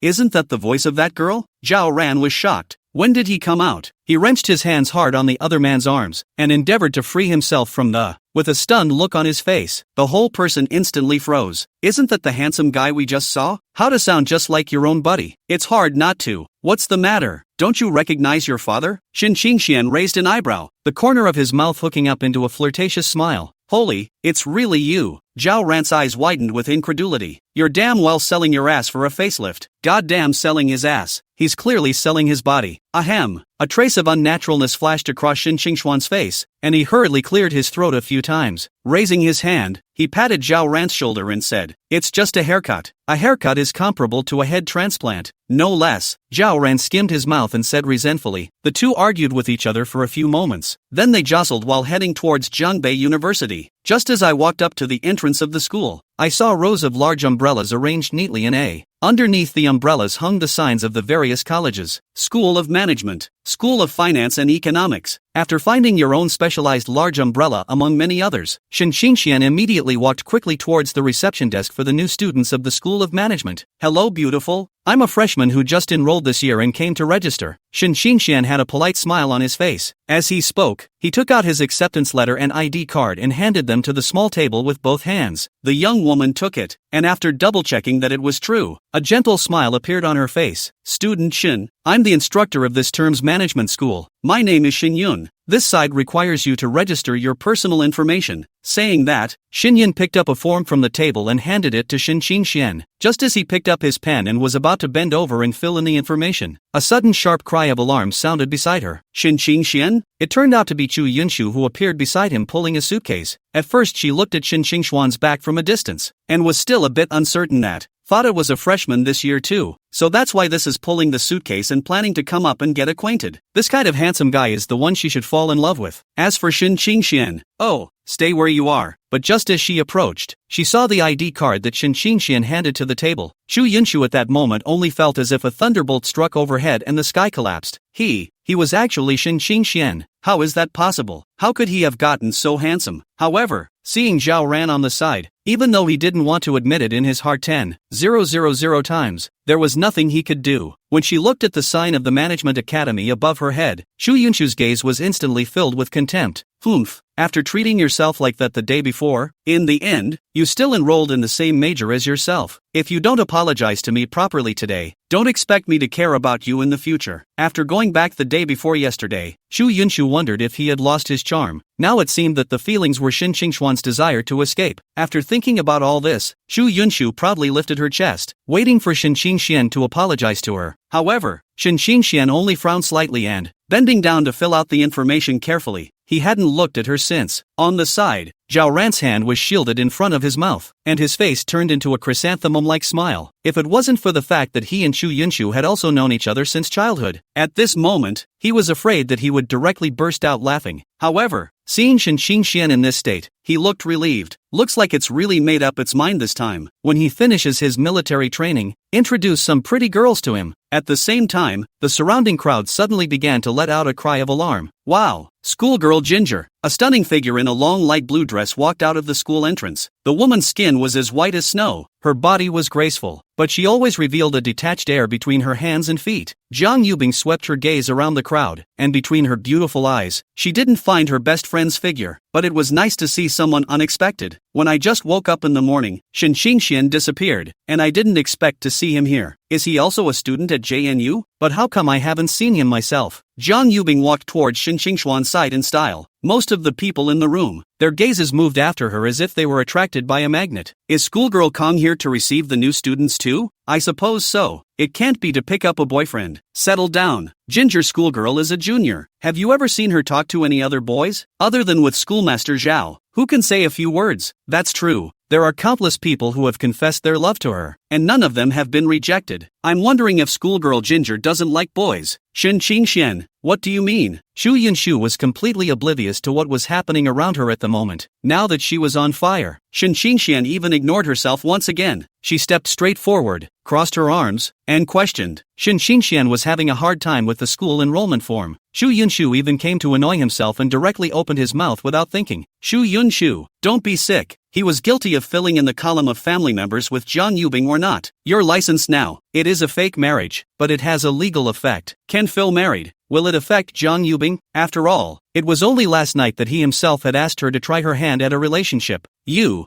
Isn't that the voice of that girl? Zhao Ran was shocked. When did he come out? He wrenched his hands hard on the other man's arms, and endeavored to free himself from with a stunned look on his face. The whole person instantly froze. Isn't that the handsome guy we just saw? How to sound just like your own buddy? It's hard not to. What's the matter? Don't you recognize your father? Shin Xingxian raised an eyebrow, the corner of his mouth hooking up into a flirtatious smile. Holy, it's really you. Zhao Ran's eyes widened with incredulity. You're damn well selling your ass for a facelift. Goddamn selling his ass. He's clearly selling his body. Ahem. A trace of unnaturalness flashed across Shin Xingxuan's face, and he hurriedly cleared his throat a few times. Raising his hand, he patted Zhao Ran's shoulder and said, it's just a haircut. A haircut is comparable to a head transplant. No less. Zhao Ran skimmed his mouth and said resentfully. The two argued with each other for a few moments. Then they jostled while heading towards Zhongbei University. Just as I walked up to the entrance of the school, I saw rows of large umbrellas arranged neatly in A. Underneath the umbrellas hung the signs of the various colleges. School of Management, School of Finance and Economics. After finding your own specialized large umbrella among many others, Shin Xingxian immediately walked quickly towards the reception desk for the new students of the School of Management. Hello beautiful, I'm a freshman who just enrolled this year and came to register. Shin Xingxian had a polite smile on his face. As he spoke, he took out his acceptance letter and ID card and handed them to the small table with both hands. The young woman took it, and after double-checking that it was true, a gentle smile appeared on her face. Student Shin, I'm the instructor of this term's management school. My name is Shin Yun. This side requires you to register your personal information. Saying that, Shin Yun picked up a form from the table and handed it to Shin Xian. Just as he picked up his pen and was about to bend over and fill in the information, a sudden sharp cry of alarm sounded beside her. Shin Xian? It turned out to be Chu Yunshu, who appeared beside him pulling a suitcase. At first she looked at Shin Xuan's back from a distance, and was still a bit uncertain thought it was a freshman this year too, so that's why this is pulling the suitcase and planning to come up and get acquainted. This kind of handsome guy is the one she should fall in love with. As for Shin Xian, oh, stay where you are. But just as she approached, she saw the ID card that Shin Xian handed to the table. Chu Yunshu at that moment only felt as if a thunderbolt struck overhead and the sky collapsed. He was actually Shin Xian. How is that possible? How could he have gotten so handsome? However, seeing Zhao Ran on the side, even though he didn't want to admit it in his heart 10,000 times, there was nothing he could do. When she looked at the sign of the Management Academy above her head, Chu Yunshu's gaze was instantly filled with contempt. Humph, after treating yourself like that the day before, in the end, you still enrolled in the same major as yourself. If you don't apologize to me properly today, don't expect me to care about you in the future. After going back the day before yesterday, Chu Yunshu wondered if he had lost his charm. Now it seemed that the feelings were Shin Qingshuan's desire to escape. After thinking about all this, Chu Yunshu proudly lifted her chest, waiting for Shin Qingshuan to apologize to her. However, Shin Qingshuan only frowned slightly and, bending down to fill out the information carefully, he hadn't looked at her since. On the side, Zhao Ran's hand was shielded in front of his mouth, and his face turned into a chrysanthemum-like smile. If it wasn't for the fact that he and Chu Yunshu had also known each other since childhood, at this moment, he was afraid that he would directly burst out laughing. However, seeing Shin Qingshuan in this state, he looked relieved. Looks like it's really made up its mind this time. When he finishes his military training, introduce some pretty girls to him. At the same time, the surrounding crowd suddenly began to let out a cry of alarm. Wow! Schoolgirl Ginger, a stunning figure in a long light blue dress, walked out of the school entrance. The woman's skin was as white as snow. Her body was graceful, but she always revealed a detached air between her hands and feet. Jiang Yubing swept her gaze around the crowd, and between her beautiful eyes, she didn't find her best friend's figure, but it was nice to see someone unexpected. When I just woke up in the morning, Shin Qingshuan disappeared, and I didn't expect to see him here. Is he also a student at JNU? But how come I haven't seen him myself? Jiang Yubing walked towards Shin Qingshuan's side in style. Most of the people in the room, their gazes moved after her as if they were attracted by a magnet. Is schoolgirl Kong here to receive the new students too? I suppose so. It can't be to pick up a boyfriend. Settle down. Ginger schoolgirl is a junior. Have you ever seen her talk to any other boys? Other than with schoolmaster Zhao, who can say a few words? That's true. There are countless people who have confessed their love to her, and none of them have been rejected. I'm wondering if schoolgirl Ginger doesn't like boys. Shin Qingshuan, what do you mean? Chu Yunshu was completely oblivious to what was happening around her at the moment. Now that she was on fire, Shin Qingshuan even ignored herself once again. She stepped straight forward, crossed her arms, and questioned. Shin Qingshuan was having a hard time with the school enrollment form. Chu Yunshu even came to annoy himself and directly opened his mouth without thinking. Chu Yunshu, don't be sick. He was guilty of filling in the column of family members with Jiang Yubing or not. You're licensed now. It is a fake marriage, but it has a legal effect. Can Phil married? Will it affect Jiang Yubing? After all, it was only last night that he himself had asked her to try her hand at a relationship. You.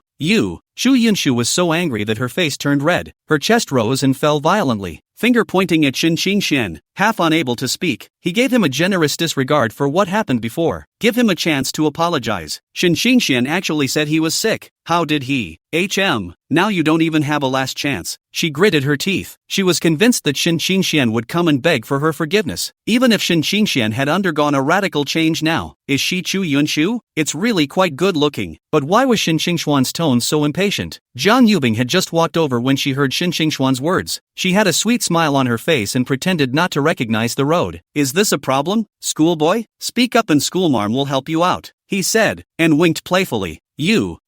Chu Yunshu was so angry that her face turned red. Her chest rose and fell violently. Finger pointing at Shin Qingshuan, half unable to speak, he gave him a generous disregard for what happened before. Give him a chance to apologize. Shin Qingshuan actually said he was sick. How did he? Now you don't even have a last chance. She gritted her teeth. She was convinced that Shin Qingshuan would come and beg for her forgiveness, even if Shin Qingshuan had undergone a radical change now. Is she Chu Yunshu? It's really quite good looking. But why was Shin Qingshuan's tone so impatient? Jiang Yubing had just walked over when she heard Shin Qingshuan's words. She had a sweet smile on her face and pretended not to recognize the road. Is this a problem, schoolboy? Speak up and schoolmarm will help you out, he said, and winked playfully.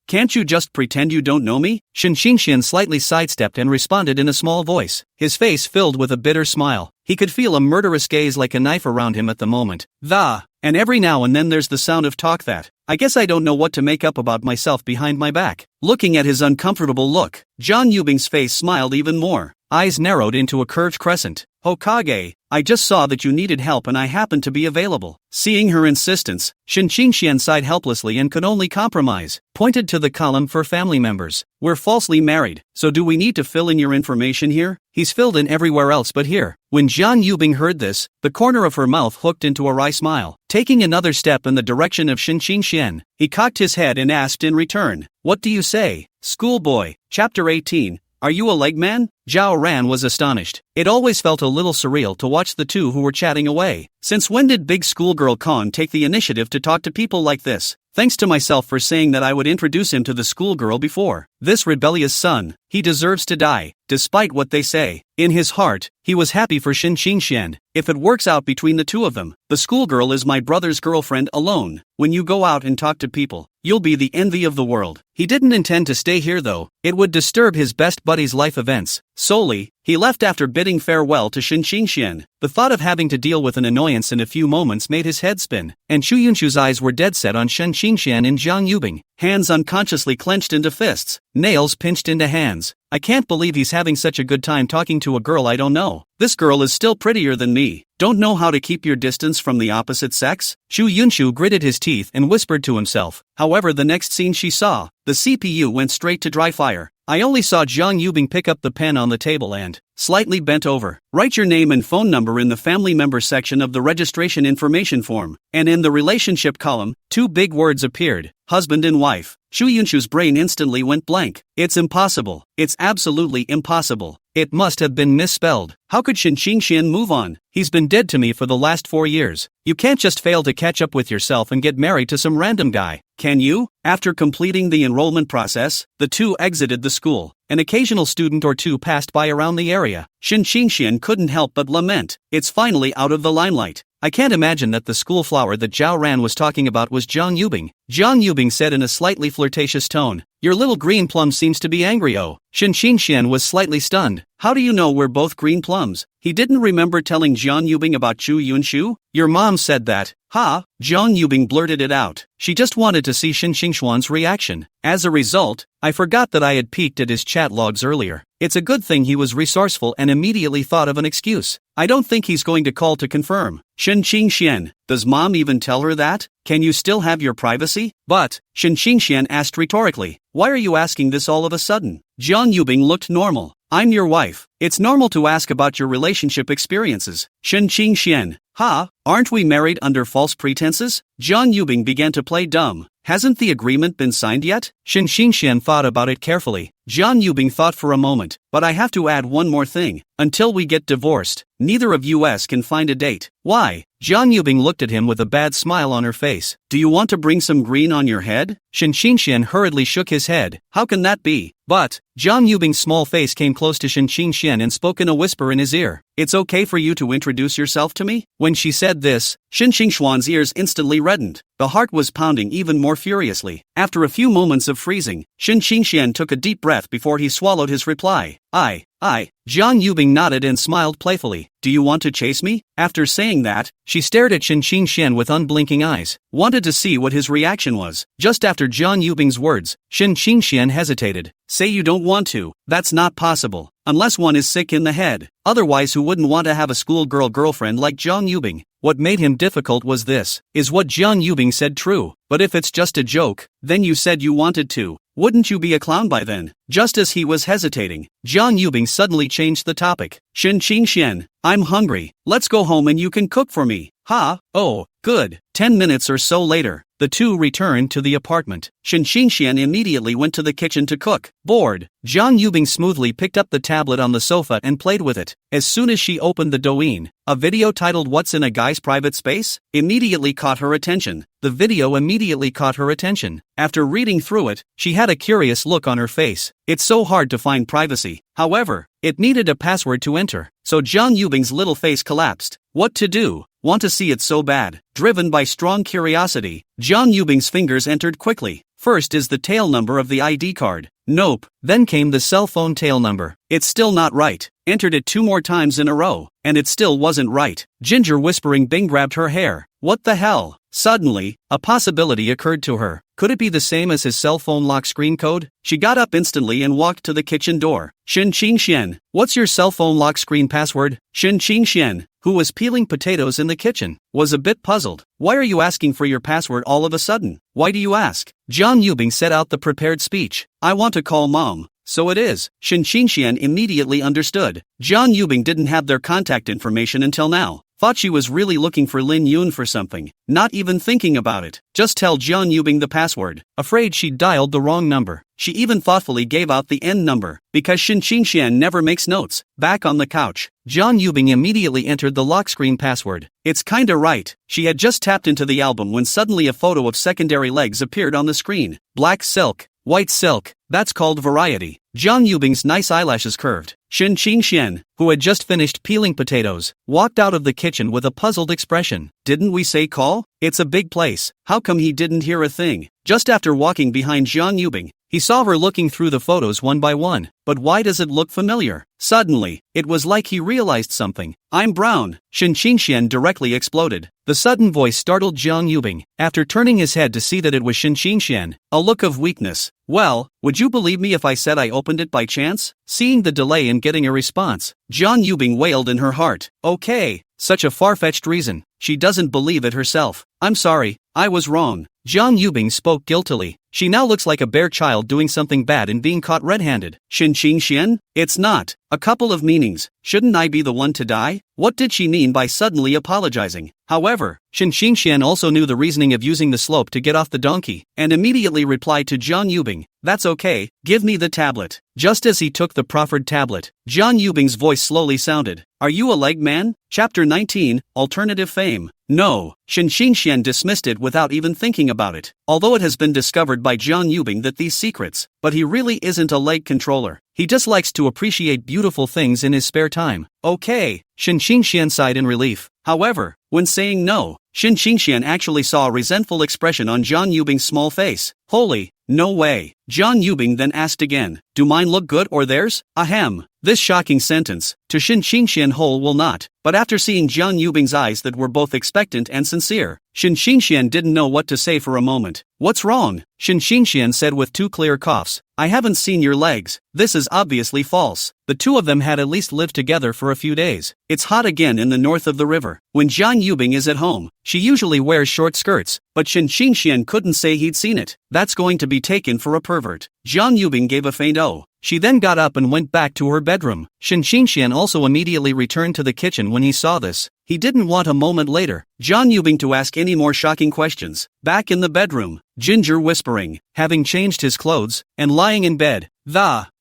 Can't you just pretend you don't know me? Shin Qingshuan slightly sidestepped and responded in a small voice, his face filled with a bitter smile. He could feel a murderous gaze like a knife around him at the moment. And every now and then there's the sound of talk that, I guess I don't know what to make up about myself behind my back. Looking at his uncomfortable look, Jiang Yubing's face smiled even more. Eyes narrowed into a curved crescent. Hokage, I just saw that you needed help and I happened to be available. Seeing her insistence, Shen Qingxian sighed helplessly and could only compromise. Pointed to the column for family members. We're falsely married, so do we need to fill in your information here? He's filled in everywhere else but here. When Zhang Yubing heard this, the corner of her mouth hooked into a wry smile. Taking another step in the direction of Shen Qingxian, he cocked his head and asked in return, "What do you say, schoolboy?" Chapter 18. Are you a leg man? Zhao Ran was astonished. It always felt a little surreal to watch the two who were chatting away. Since when did big schoolgirl Khan take the initiative to talk to people like this? Thanks to myself for saying that I would introduce him to the schoolgirl before. This rebellious son, he deserves to die, despite what they say. In his heart, he was happy for Shen Qingxian. If it works out between the two of them, the schoolgirl is my brother's girlfriend alone. When you go out and talk to people, you'll be the envy of the world. He didn't intend to stay here though. It would disturb his best buddy's life events. Solely, he left after bidding farewell to Shen Qingxian. The thought of having to deal with an annoyance in a few moments made his head spin, and Chu Yunshu's eyes were dead set on Shen Qingxian and Zhang Yubing. Hands unconsciously clenched into fists, nails pinched into hands. I can't believe he's having such a good time talking to a girl I don't know. This girl is still prettier than me. Don't know how to keep your distance from the opposite sex? Chu Yunshu gritted his teeth and whispered to himself. However, the next scene she saw, the CPU went straight to dry fire. I only saw Zhang Yubing pick up the pen on the table and, slightly bent over, write your name and phone number in the family member section of the registration information form, and in the relationship column, two big words appeared, husband and wife. Chu Yunshu's brain instantly went blank. It's impossible. It's absolutely impossible. It must have been misspelled. How could Shen Qingxian move on? He's been dead to me for the last 4 years. You can't just fail to catch up with yourself and get married to some random guy, can you? After completing the enrollment process, the two exited the school. An occasional student or two passed by around the area. Shen Qingxian couldn't help but lament. It's finally out of the limelight. I can't imagine that the school flower that Zhao Ran was talking about was Zhang Yubing. Zhang Yubing said in a slightly flirtatious tone. Your little green plum seems to be angry. Oh. Shen Qingxian was slightly stunned. How do you know we're both green plums? He didn't remember telling Zhang Yubing about Chu Yunshu? Your mom said that. Ha! Zhang Yubing blurted it out. She just wanted to see Shen Qingxian's reaction. As a result, I forgot that I had peeked at his chat logs earlier. It's a good thing he was resourceful and immediately thought of an excuse. I don't think he's going to call to confirm. Shen Qingxian, does mom even tell her that? Can you still have your privacy? But, Shen Qingxian asked rhetorically, why are you asking this all of a sudden? Zhang Yubing looked normal. I'm your wife. It's normal to ask about your relationship experiences. Shen Qingxian, ha, aren't we married under false pretenses? Zhang Yubing began to play dumb. Hasn't the agreement been signed yet? Shen Qingxian thought about it carefully. Zhang Yubing thought for a moment, but I have to add one more thing. Until we get divorced, neither of us can find a date. Why? Zhang Yubing looked at him with a bad smile on her face. Do you want to bring some green on your head? Shen Qingxian hurriedly shook his head. How can that be? But, Zhang Yubing's small face came close to Shen Qingxian and spoke in a whisper in his ear. It's okay for you to introduce yourself to me? When she said this, Shen Qingxian's ears instantly reddened. The heart was pounding even more furiously. After a few moments of freezing, Shen Qingxian took a deep breath before he swallowed his reply. Zhang Yubing nodded and smiled playfully. Do you want to chase me? After saying that, she stared at Shen Qingxian with unblinking eyes, wanted to see what his reaction was. Just after Zhang Yubing's words, Shen Qingxian hesitated. Say you don't want to. That's not possible. Unless one is sick in the head. Otherwise, who wouldn't want to have a schoolgirl girlfriend like Zhang Yubing? What made him difficult was this. Is what Zhang Yubing said true? But if it's just a joke, then you said you wanted to. Wouldn't you be a clown by then? Just as he was hesitating, Zhang Yubing suddenly changed the topic. Shen Qingxian, I'm hungry. Let's go home and you can cook for me. Ha, oh, good. 10 minutes or so later, the two returned to the apartment. Shen Qingxian immediately went to the kitchen to cook. Bored, Zhang Yubing smoothly picked up the tablet on the sofa and played with it. As soon as she opened the Douyin, a video titled What's in a Guy's Private Space? Immediately caught her attention. The video immediately caught her attention. After reading through it, she had a curious look on her face. It's so hard to find privacy. However, it needed a password to enter. So Zhang Yubing's little face collapsed. What to do? Want to see it so bad. Driven by strong curiosity, Zhang Yubing's fingers entered quickly. First is the tail number of the ID card. Nope. Then came the cell phone tail number. It's still not right. Entered it 2 more times in a row, and it still wasn't right. Ginger whispering Bing grabbed her hair. What the hell? Suddenly, a possibility occurred to her. Could it be the same as his cell phone lock screen code? She got up instantly and walked to the kitchen door. Shen Qingxian, what's your cell phone lock screen password? Shen Qingxian, who was peeling potatoes in the kitchen, was a bit puzzled. Why are you asking for your password all of a sudden? Why do you ask? John Yubing set out the prepared speech. I want to call mom. So it is. Shin Qingxian immediately understood. John Yubing didn't have their contact information until now. Thought she was really looking for Lin Yun for something, not even thinking about it. Just tell John Yubing the password. Afraid she'd dialed the wrong number. She even thoughtfully gave out the end number, because Shin Qingxian never makes notes. Back on the couch, John Yubing immediately entered the lock screen password. It's kinda right. She had just tapped into the album when suddenly a photo of secondary legs appeared on the screen. Black silk, white silk, that's called variety. John Yubing's nice eyelashes curved. Shin Qingxian, who had just finished peeling potatoes, walked out of the kitchen with a puzzled expression. Didn't we say call? It's a big place. How come he didn't hear a thing? Just after walking behind John Yubing, he saw her looking through the photos one by one. But why does it look familiar? Suddenly, it was like he realized something. I'm brown. Shin Qingxian directly exploded. The sudden voice startled John Yubing. After turning his head to see that it was Shin Qingxian, a look of weakness. Well, would you believe me if I said I opened it by chance? Seeing the delay in getting a response, John Yubing wailed in her heart. Okay, such a far-fetched reason. She doesn't believe it herself. I'm sorry, I was wrong. John Yubing spoke guiltily. She now looks like a bare child doing something bad and being caught red-handed. Shin Qingxian? It's not. A couple of meanings. Shouldn't I be the one to die? What did she mean by suddenly apologizing? However, Shin Qingxian also knew the reasoning of using the slope to get off the donkey, and immediately replied to John Yubing. That's okay, give me the tablet. Just as he took the proffered tablet, John Yubing's voice slowly sounded. Are you a leg man? Chapter 19, Alternative Fame. No, Shin Qingxian dismissed it without even thinking about it. Although it has been discovered by John Yubing that these secrets, but he really isn't a leg controller. He just likes to appreciate beautiful things in his spare time. Okay, Shin Qingxian sighed in relief. However, when saying no, Shin Qingxian actually saw a resentful expression on John Yubing's small face. Holy, no way. John Yubing then asked again, do mine look good or theirs? Ahem. This shocking sentence, to Shin Qingxian whole will not, but after seeing John Yubing's eyes that were both expectant and sincere, Shin Qingxian didn't know what to say for a moment. What's wrong? Shin Qingxian said with 2 clear coughs. I haven't seen your legs. This is obviously false. The two of them had at least lived together for a few days. It's hot again in the north of the river. When John Yubing is at home, she usually wears short skirts, but Shin Qingxian couldn't say he'd seen it. That's going to be taken for a pervert. John Yubing gave a faint oh. She then got up and went back to her bedroom. Shin Qingxian also immediately returned to the kitchen when he saw this. He didn't want a moment later, John Yubing to ask any more shocking questions. Back in the bedroom, Ginger whispering, having changed his clothes, and lying in bed,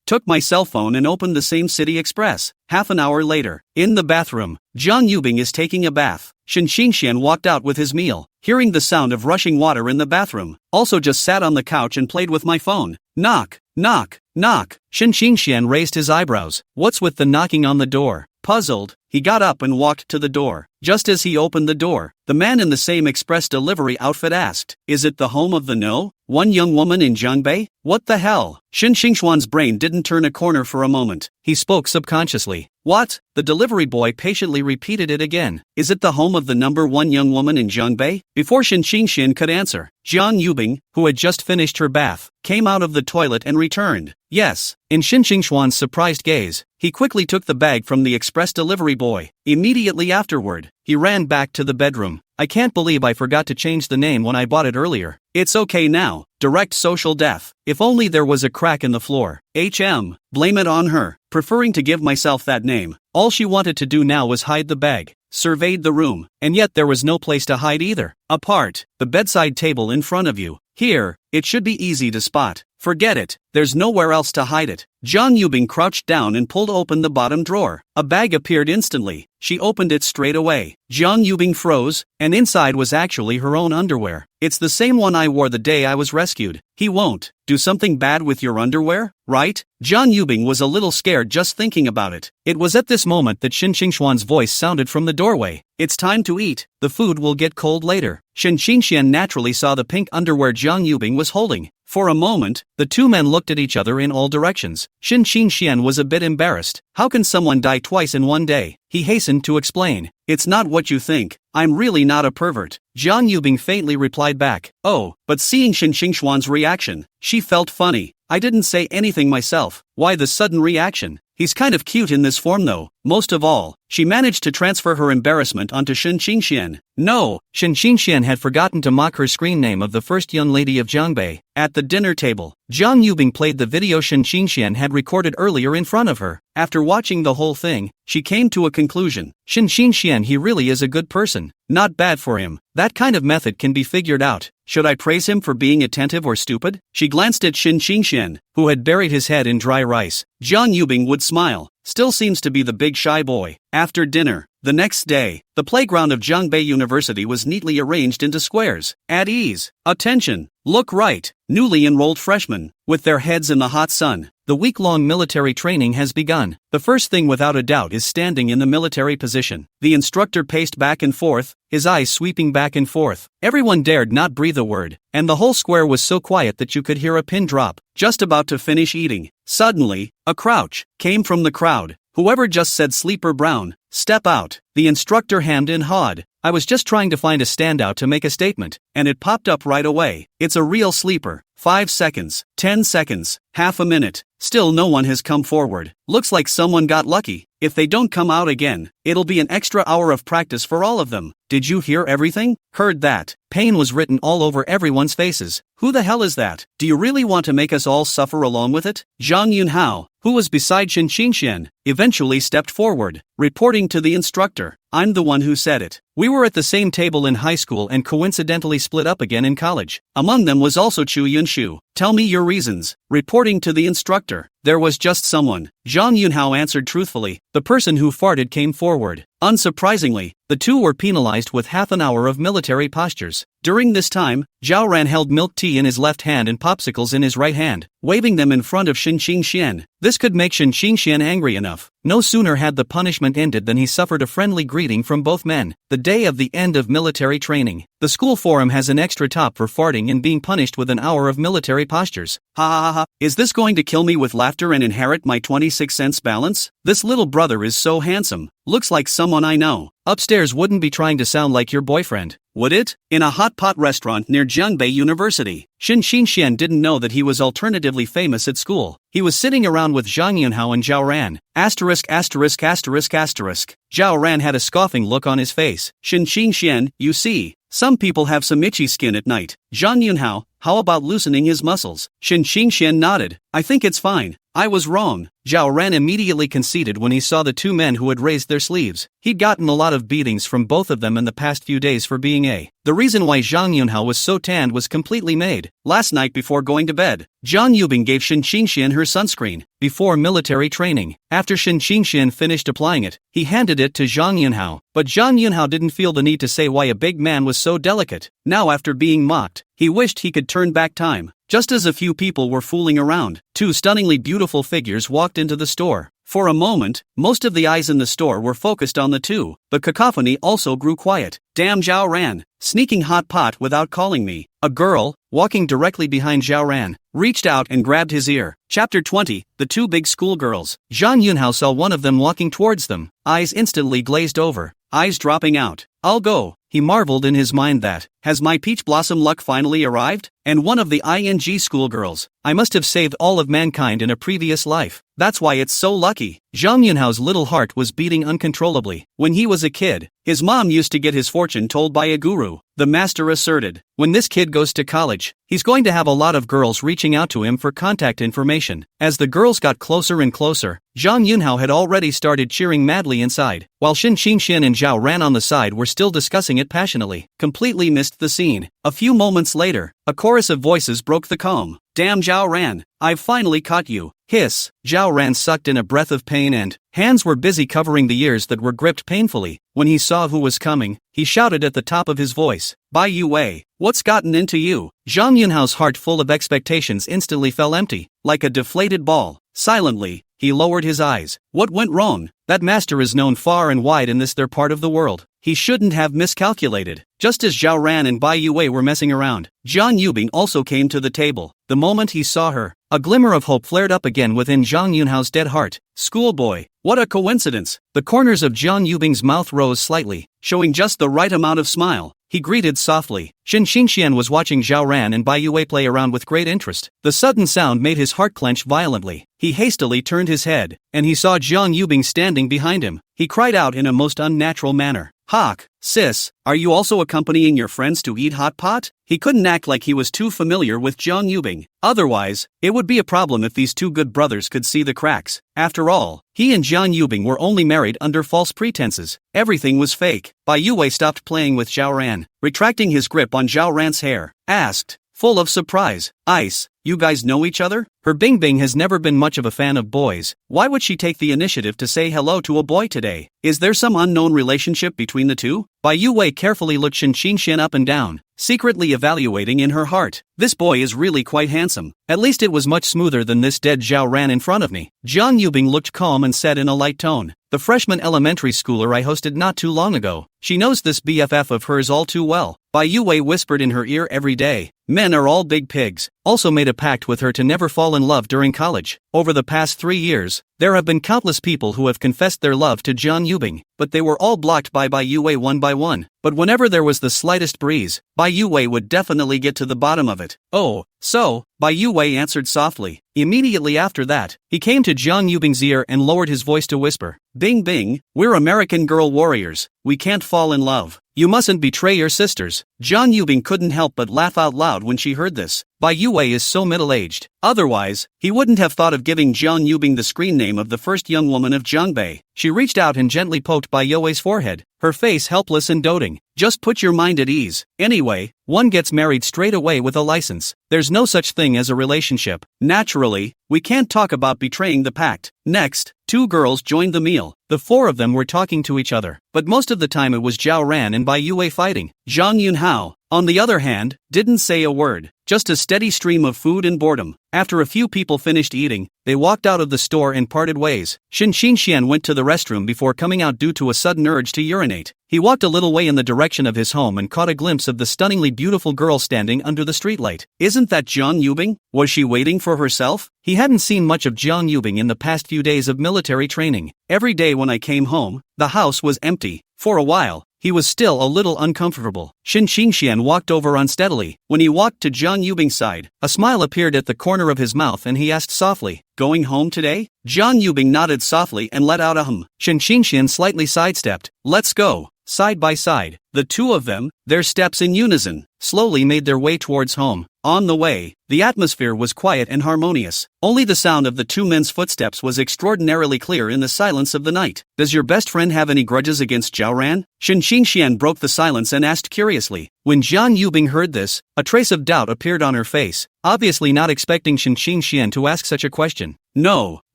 took my cell phone and opened the same City Express. Half an hour later, in the bathroom, John Yubing is taking a bath. Shin Qingxian walked out with his meal, hearing the sound of rushing water in the bathroom. Also just sat on the couch and played with my phone. Knock, knock, knock. Shin Qingxian raised his eyebrows. What's with the knocking on the door? Puzzled, he got up and walked to the door. Just as he opened the door, the man in the same express delivery outfit asked, is it the home of the one young woman in Zhangbei? What the hell? Shin Qingxuan's brain didn't turn a corner for a moment. He spoke subconsciously. What? The delivery boy patiently repeated it again. Is it the home of the #1 young woman in Zhangbei? Before Shin Qingxian could answer, John Yubing, who had just finished her bath, came out of the toilet and returned. Yes. In Shin Qingxuan's surprised gaze, he quickly took the bag from the express delivery boy. Immediately afterward, he ran back to the bedroom. I can't believe I forgot to change the name when I bought it earlier. It's okay now. Direct social death. If only there was a crack in the floor. Blame it on her. Preferring to give myself that name. All she wanted to do now was hide the bag. Surveyed the room, and yet there was no place to hide either. Apart, the bedside table in front of you. Here, it should be easy to spot. Forget it, there's nowhere else to hide it. John Yubing crouched down and pulled open the bottom drawer. A bag appeared instantly. She opened it straight away. John Yubing froze, and inside was actually her own underwear. It's the same one I wore the day I was rescued. He won't do something bad with your underwear, right? John Yubing was a little scared just thinking about it. It was at this moment that Shin Qingxuan's voice sounded from the doorway. It's time to eat. The food will get cold later. Shin Qingxian naturally saw the pink underwear John Yubing was holding. For a moment, the two men looked at each other in all directions. Shin Qingxian was a bit embarrassed. How can someone die twice in one day? He hastened to explain. It's not what you think. I'm really not a pervert. John Yubing faintly replied back. Oh, but seeing Shin Qingxuan's reaction, she felt funny. I didn't say anything myself. Why the sudden reaction? He's kind of cute in this form though. Most of all, she managed to transfer her embarrassment onto Shen Qingxian. No, Shen Qingxian had forgotten to mock her screen name of the first young lady of Jiangbei. At the dinner table, Zhang Yubing played the video Shen Qingxian had recorded earlier in front of her. After watching the whole thing, she came to a conclusion. Shen Qingxian, he really is a good person. Not bad for him. That kind of method can be figured out. Should I praise him for being attentive or stupid? She glanced at Shen Qingxian, who had buried his head in dry rice. Zhang Yubing would smile. Still seems to be the big shy boy. After dinner, the next day, the playground of Jiangbei University was neatly arranged into squares. At ease. Attention. Look right. Newly enrolled freshmen, with their heads in the hot sun. The week-long military training has begun. The first thing without a doubt is standing in the military position. The instructor paced back and forth, his eyes sweeping back and forth. Everyone dared not breathe a word, and the whole square was so quiet that you could hear a pin drop. Just about to finish eating. Suddenly, a crouch came from the crowd. Whoever just said Sleeper Brown, step out. The instructor hammed and hawed. I was just trying to find a standout to make a statement, and it popped up right away. It's a real sleeper. 5 seconds, 10 seconds, half a minute. Still no one has come forward. Looks like someone got lucky. If they don't come out again, it'll be an extra hour of practice for all of them. Did you hear everything? Heard that. Pain was written all over everyone's faces. Who the hell is that? Do you really want to make us all suffer along with it? Zhang Yunhao, who was beside Shen Qingxian, eventually stepped forward, reporting to the instructor. I'm the one who said it. We were at the same table in high school and coincidentally split up again in college. Among them was also Chu Yunshu. Tell me your reasons. Reporting to the instructor. There was just someone. Zhang Yunhao answered truthfully. The person who farted came forward. Unsurprisingly, the two were penalized with half an hour of military postures. During this time, Zhao Ran held milk tea in his left hand and popsicles in his right hand, waving them in front of Shen Qingxian. This could make Shen Qingxian angry enough. No sooner had the punishment ended than he suffered a friendly greeting from both men. The day of the end of military training. The school forum has an extra top for farting and being punished with an hour of military postures. Ha ha ha ha. Is this going to kill me with laughter and inherit my 26 cents balance? This little brother is so handsome. Looks like someone I know. Upstairs wouldn't be trying to sound like your boyfriend, would it? In a hot pot restaurant near Jiangbei University, Shen Qingxian didn't know that he was alternatively famous at school. He was sitting around with Zhang Yunhao and Zhao Ran. Asterisk asterisk asterisk asterisk. Zhao Ran had a scoffing look on his face. Shen Qingxian, you see, some people have some itchy skin at night. Zhang Yunhao, how about loosening his muscles? Shen Qingxian nodded. I think it's fine. I was wrong. Zhao Ran immediately conceded when he saw the two men who had raised their sleeves. He'd gotten a lot of beatings from both of them in the past few days for being a. The reason why Zhang Yunhao was so tanned was completely made. Last night before going to bed, Zhang Yubing gave Shen Qingxian her sunscreen before military training. After Shen Qingxian finished applying it, he handed it to Zhang Yunhao. But Zhang Yunhao didn't feel the need to say why a big man was so delicate. Now after being mocked, he wished he could turn back time. Just as a few people were fooling around, two stunningly beautiful figures walked into the store. For a moment, most of the eyes in the store were focused on the two. The cacophony also grew quiet. Damn Zhao Ran, sneaking hot pot without calling me. A girl, walking directly behind Zhao Ran, reached out and grabbed his ear. Chapter 20, The Two Big Schoolgirls. Zhang Yunhao saw one of them walking towards them. Eyes instantly glazed over. Eyes dropping out. I'll go. He marveled in his mind that, has my peach blossom luck finally arrived? And one of the ING schoolgirls. I must have saved all of mankind in a previous life. That's why it's so lucky. Zhang Yunhao's little heart was beating uncontrollably. When he was a kid, his mom used to get his fortune told by a guru. The master asserted, when this kid goes to college, he's going to have a lot of girls reaching out to him for contact information. As the girls got closer and closer, Zhang Yunhao had already started cheering madly inside, while Shen Qingxian and Zhao Ran on the side were still discussing it passionately. Completely missed the scene. A few moments later, a chorus of voices broke the calm. Damn Zhao Ran, I've finally caught you. Hiss. Zhao Ran sucked in a breath of pain and hands were busy covering the ears that were gripped painfully. When he saw who was coming, he shouted at the top of his voice, Bai Yu Wei, what's gotten into you? Zhang Yunhao's heart full of expectations instantly fell empty, like a deflated ball. Silently, he lowered his eyes. What went wrong? That master is known far and wide in this their part of the world. He shouldn't have miscalculated. Just as Zhao Ran and Bai Yue were messing around, Zhang Yubing also came to the table. The moment he saw her, a glimmer of hope flared up again within Zhang Yunhao's dead heart. Schoolboy, what a coincidence! The corners of Zhang Yubing's mouth rose slightly, showing just the right amount of smile. He greeted softly. Shen Qingxian was watching Zhao Ran and Bai Yue play around with great interest. The sudden sound made his heart clench violently. He hastily turned his head, and he saw Jiang Yubing standing behind him. He cried out in a most unnatural manner, "Hawk, sis, are you also accompanying your friends to eat hot pot?" He couldn't act like he was too familiar with Jiang Yubing. Otherwise, it would be a problem if these two good brothers could see the cracks. After all, he and Jiang Yubing were only married under false pretenses. Everything was fake. Bai Yue stopped playing with Zhao Ran, retracting his grip on Zhao Ran's hair, asked, full of surprise, "Ice, you guys know each other?" Her Bing Bing has never been much of a fan of boys. Why would she take the initiative to say hello to a boy today? Is there some unknown relationship between the two? Bai Yue carefully looked Shen Qingxian up and down, secretly evaluating in her heart. This boy is really quite handsome. At least it was much smoother than this dead Zhao Ran in front of me. Jiang Yubing looked calm and said in a light tone, "The freshman elementary schooler I hosted not too long ago. She knows this BFF of hers all too well." Bai Yue whispered in her ear every day, "Men are all big pigs." Also made a pact with her to never fall in love during college. Over the past 3 years, there have been countless people who have confessed their love to Jiang Yubing, but they were all blocked by Bai Yue one by one. But whenever there was the slightest breeze, Bai Yue would definitely get to the bottom of it. "Oh, so," Bai Yue answered softly. Immediately after that, he came to Jiang Yubing's ear and lowered his voice to whisper, "Bing Bing, we're American girl warriors. We can't fall in love. You mustn't betray your sisters." Jiang Yubing couldn't help but laugh out loud when she heard this. Bai Yue is so middle-aged. Otherwise, he wouldn't have thought of giving Jiang Yubing the screen name of the first young woman of Jiangbei. She reached out and gently poked Bai Yue's forehead, her face helpless and doting. "Just put your mind at ease. Anyway, one gets married straight away with a license. There's no such thing as a relationship. Naturally, we can't talk about betraying the pact." Next, 2 girls joined the meal. The 4 of them were talking to each other, but most of the time it was Zhao Ran and Bai Yue fighting. Zhang Yunhao, on the other hand, didn't say a word, just a steady stream of food and boredom. After a few people finished eating, they walked out of the store and parted ways. Shen Qingxian went to the restroom before coming out due to a sudden urge to urinate. He walked a little way in the direction of his home and caught a glimpse of the stunningly beautiful girl standing under the streetlight. Isn't that Jiang Yubing? Was she waiting for herself? He hadn't seen much of Jiang Yubing in the past few days of military training. Every day when I came home, the house was empty. For a while, he was still a little uncomfortable. Shen Qingxian walked over unsteadily. When he walked to Jiang Yubing's side, a smile appeared at the corner of his mouth and he asked softly, "Going home today?" Jiang Yubing nodded softly and let out a hum. Shen Qingxian slightly sidestepped. "Let's go." Side by side, the two of them, their steps in unison, slowly made their way towards home. On the way, the atmosphere was quiet and harmonious. Only the sound of the 2 men's footsteps was extraordinarily clear in the silence of the night. "Does your best friend have any grudges against Zhao Ran?" Shen Qingxian broke the silence and asked curiously. When Jiang Yubing heard this, a trace of doubt appeared on her face, obviously not expecting Shen Qingxian to ask such a question. "No,"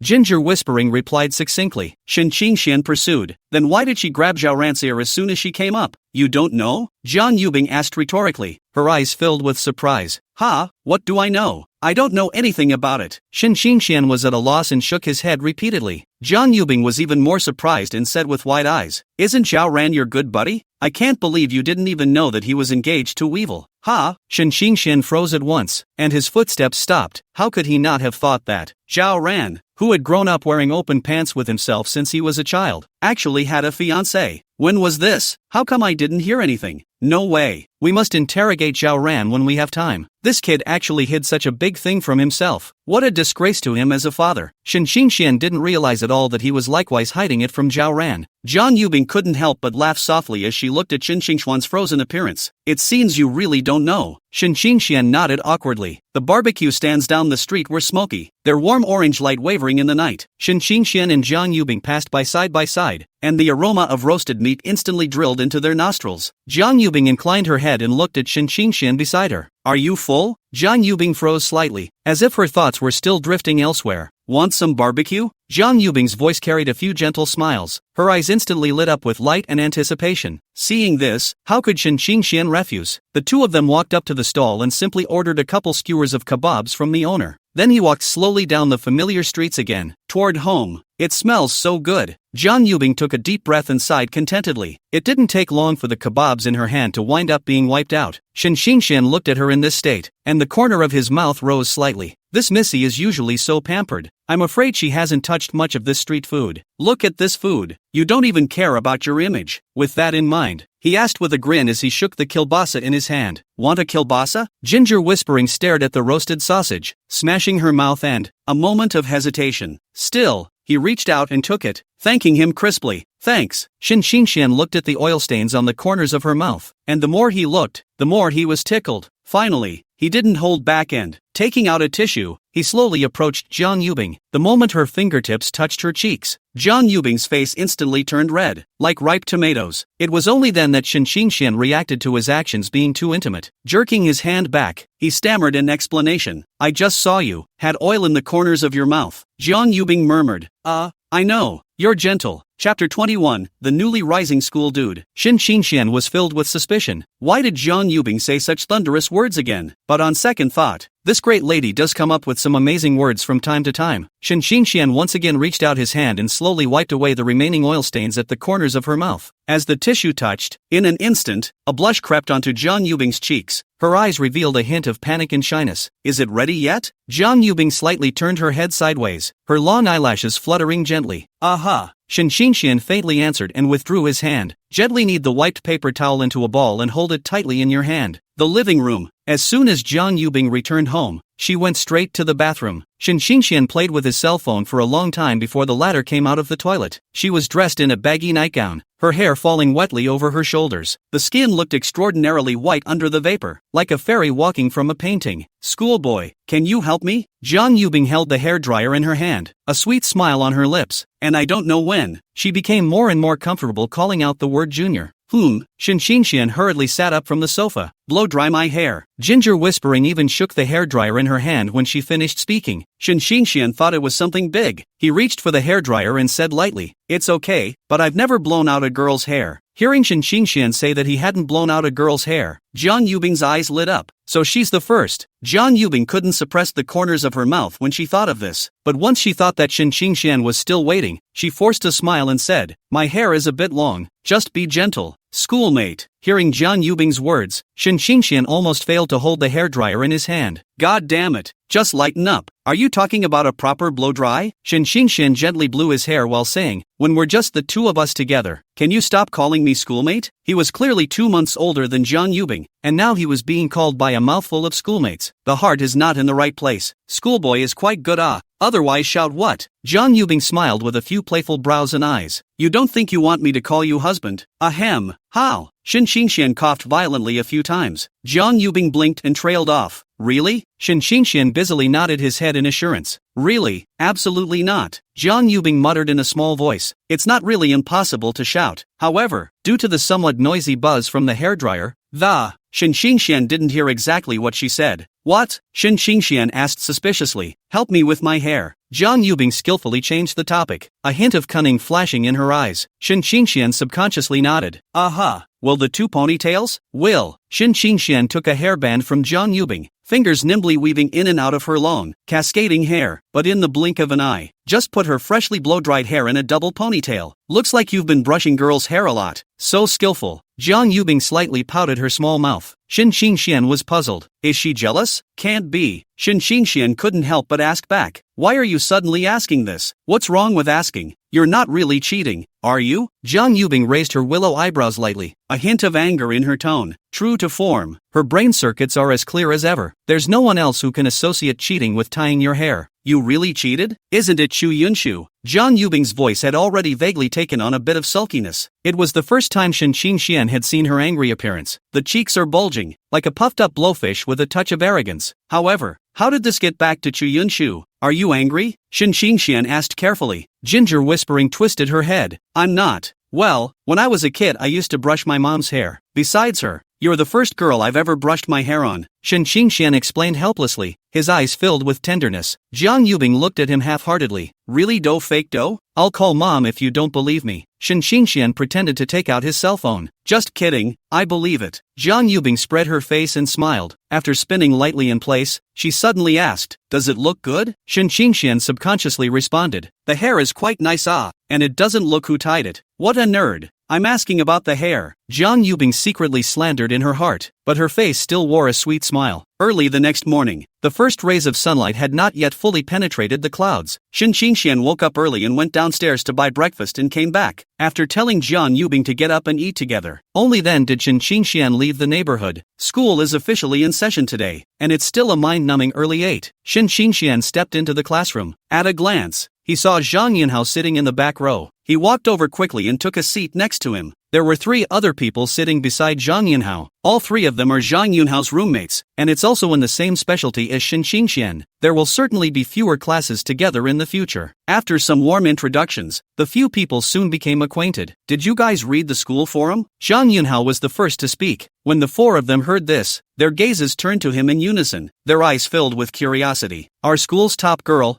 Ginger whispering replied succinctly. Shen Qingxian pursued, "Then why did she grab Zhao Ran's ear as soon as she came up?" "You don't know?" Jiang Yubing asked rhetorically, her eyes filled with surprise. "Ha, what do I know? I don't know anything about it." Shen Qingxian was at a loss and shook his head repeatedly. Jiang Yubing was even more surprised and said with wide eyes, "Isn't Zhao Ran your good buddy? I can't believe you didn't even know that he was engaged to Weevil." "Ha!" Shen Qingxian froze at once, and his footsteps stopped. How could he not have thought that Zhao Ran, who had grown up wearing open pants with himself since he was a child, actually had a fiancée? When was this? How come I didn't hear anything? No way. We must interrogate Zhao Ran when we have time. This kid actually hid such a big thing from himself. What a disgrace to him as a father. Shen Qingxian didn't realize at all that he was likewise hiding it from Zhao Ran. Jiang Yubing couldn't help but laugh softly as she looked at Shen Qingxian's frozen appearance. "It seems you really don't know." Shen Qingxian nodded awkwardly. The barbecue stands down the street were smoky, their warm orange light wavering in the night. Shen Qingxian and Jiang Yubing passed by side, and the aroma of roasted meat instantly drilled into their nostrils. Jiang Yubing inclined her head and looked at Shen Qingxian beside her. "Are you full?" Jiang Yubing froze slightly, as if her thoughts were still drifting elsewhere. "Want some barbecue?" Jiang Yubing's voice carried a few gentle smiles. Her eyes instantly lit up with light and anticipation. Seeing this, how could Shen Qingxian refuse? The two of them walked up to the stall and simply ordered a couple skewers of kebabs from the owner. Then he walked slowly down the familiar streets again, toward home. "It smells so good." Jiang Yubing took a deep breath and sighed contentedly. It didn't take long for the kebabs in her hand to wind up being wiped out. Shen Qingxian looked at her in this state, and the corner of his mouth rose slightly. This Missy is usually so pampered. I'm afraid she hasn't touched much of this street food. Look at this food. You don't even care about your image. With that in mind, he asked with a grin as he shook the kielbasa in his hand. Want a kielbasa? Ginger whispering stared at the roasted sausage, smashing her mouth and, a moment of hesitation. Still, he reached out and took it, thanking him crisply. Thanks. Shinshinshan looked at the oil stains on the corners of her mouth, and the more he looked, the more he was tickled. Finally, he didn't hold back and, taking out a tissue, he slowly approached Jiang Yubing. The moment her fingertips touched her cheeks, Jiang Yubing's face instantly turned red, like ripe tomatoes. It was only then that Shinshinshan reacted to his actions being too intimate. Jerking his hand back, he stammered in explanation. I just saw you, had oil in the corners of your mouth. Jiang Yubing murmured. I know, you're gentle. Chapter 21, The Newly Rising School Dude. Shinshinshan was filled with suspicion. Why did Jiang Yubing say such thunderous words again? But on second thought, this great lady does come up with some amazing words from time to time. Shinshinshan once again reached out his hand and slowly wiped away the remaining oil stains at the corners of her mouth. As the tissue touched, in an instant, a blush crept onto Jiang Yubing's cheeks. Her eyes revealed a hint of panic and shyness. Is it ready yet? Jiang Yubing slightly turned her head sideways, her long eyelashes fluttering gently. Aha! Shinshinshan faintly answered and withdrew his hand. Gently knead the wiped paper towel into a ball and hold it tightly in your hand. The living room. As soon as Jiang Yubing returned home, she went straight to the bathroom. Shinshinshan played with his cell phone for a long time before the latter came out of the toilet. She was dressed in a baggy nightgown, her hair falling wetly over her shoulders. The skin looked extraordinarily white under the vapor, like a fairy walking from a painting. Schoolboy, can you help me? Jiang Yubing held the hairdryer in her hand, a sweet smile on her lips, and I don't know when. She became more and more comfortable calling out the word junior. Shinshinshan hurriedly sat up from the sofa. Blow dry my hair. Ginger whispering even shook the hairdryer in her hand when she finished speaking. Shinshinshan thought it was something big. He reached for the hairdryer and said lightly, It's okay, but I've never blown out a girl's hair. Hearing Shinshinshan say that he hadn't blown out a girl's hair, Jiang Yubing's eyes lit up. So she's the first. Jiang Yubing couldn't suppress the corners of her mouth when she thought of this. But once she thought that Shinshinshan was still waiting, she forced a smile and said, My hair is a bit long, just be gentle. Schoolmate. Hearing Jiang Yubing's words, Shinshinshan almost failed to hold the hairdryer in his hand. God damn it, just lighten up. Are you talking about a proper blow-dry? Shinshinshan gently blew his hair while saying, When we're just the two of us together, can you stop calling me schoolmate? He was clearly 2 months older than Jiang Yubing, and now he was being called by a mouthful of schoolmates. The heart is not in the right place. Schoolboy is quite good otherwise shout what? Jiang Yubing smiled with a few playful brows and eyes. You don't think you want me to call you husband? Ahem. How? Shinshinshan coughed violently a few times. Jiang Yubing blinked and trailed off. Really? Shinshinshan busily nodded his head in assurance. Really? Absolutely not. Jiang Yubing muttered in a small voice. It's not really impossible to shout. However, due to the somewhat noisy buzz from the hairdryer, Shinshinshan didn't hear exactly what she said. What? Shinshinshan asked suspiciously. Help me with my hair. Jiang Yubing skillfully changed the topic, a hint of cunning flashing in her eyes. Shinshinshan subconsciously nodded. Aha. Will the 2 ponytails? Will. Shinshinshan took a hairband from Jiang Yubing, fingers nimbly weaving in and out of her long, cascading hair, but in the blink of an eye, just put her freshly blow-dried hair in a double ponytail. Looks like you've been brushing girls' hair a lot. So skillful. Jiang Yubing slightly pouted her small mouth. Shinshinshan was puzzled. Is she jealous? Can't be. Shinshinshan couldn't help but ask back. Why are you suddenly asking this? What's wrong with asking? You're not really cheating, are you? Jiang Yubing raised her willow eyebrows lightly, a hint of anger in her tone. True to form, her brain circuits are as clear as ever. There's no one else who can associate cheating with tying your hair. You really cheated? Isn't it Chu Yunshu? Jiang Yubing's voice had already vaguely taken on a bit of sulkiness. It was the first time Shinshinshan had seen her angry appearance. The cheeks are bulging, like a puffed-up blowfish with a touch of arrogance. However, how did this get back to Chu Yunshu? Are you angry? Shinshinshan asked carefully. Ginger whispering twisted her head. I'm not. Well, when I was a kid I used to brush my mom's hair. Besides her, you're the first girl I've ever brushed my hair on. Shinshinshan explained helplessly, his eyes filled with tenderness. Jiang Yubing looked at him half-heartedly. Really dough fake dough? I'll call mom if you don't believe me. Shinshinshan pretended to take out his cell phone. Just kidding, I believe it. Jiang Yubing spread her face and smiled. After spinning lightly in place, she suddenly asked, Does it look good? Shinshinshan subconsciously responded. The hair is quite nice and it doesn't look who tied it. What a nerd. I'm asking about the hair, Jiang Yubing secretly slandered in her heart, but her face still wore a sweet smile. Early the next morning, the first rays of sunlight had not yet fully penetrated the clouds. Shen Qingxian woke up early and went downstairs to buy breakfast and came back, after telling Jiang Yubing to get up and eat together. Only then did Shen Qingxian leave the neighborhood. School is officially in session today, and it's still a mind-numbing early 8. Shen Qingxian stepped into the classroom. At a glance, he saw Zhang Yunhao sitting in the back row. He walked over quickly and took a seat next to him. There were 3 other people sitting beside Zhang Yunhao. All 3 of them are Zhang Yunhao's roommates, and it's also in the same specialty as Shen Qingxian. There will certainly be fewer classes together in the future. After some warm introductions, the few people soon became acquainted. Did you guys read the school forum? Zhang Yunhao was the first to speak. When the 4 of them heard this, their gazes turned to him in unison, their eyes filled with curiosity. Our school's top girl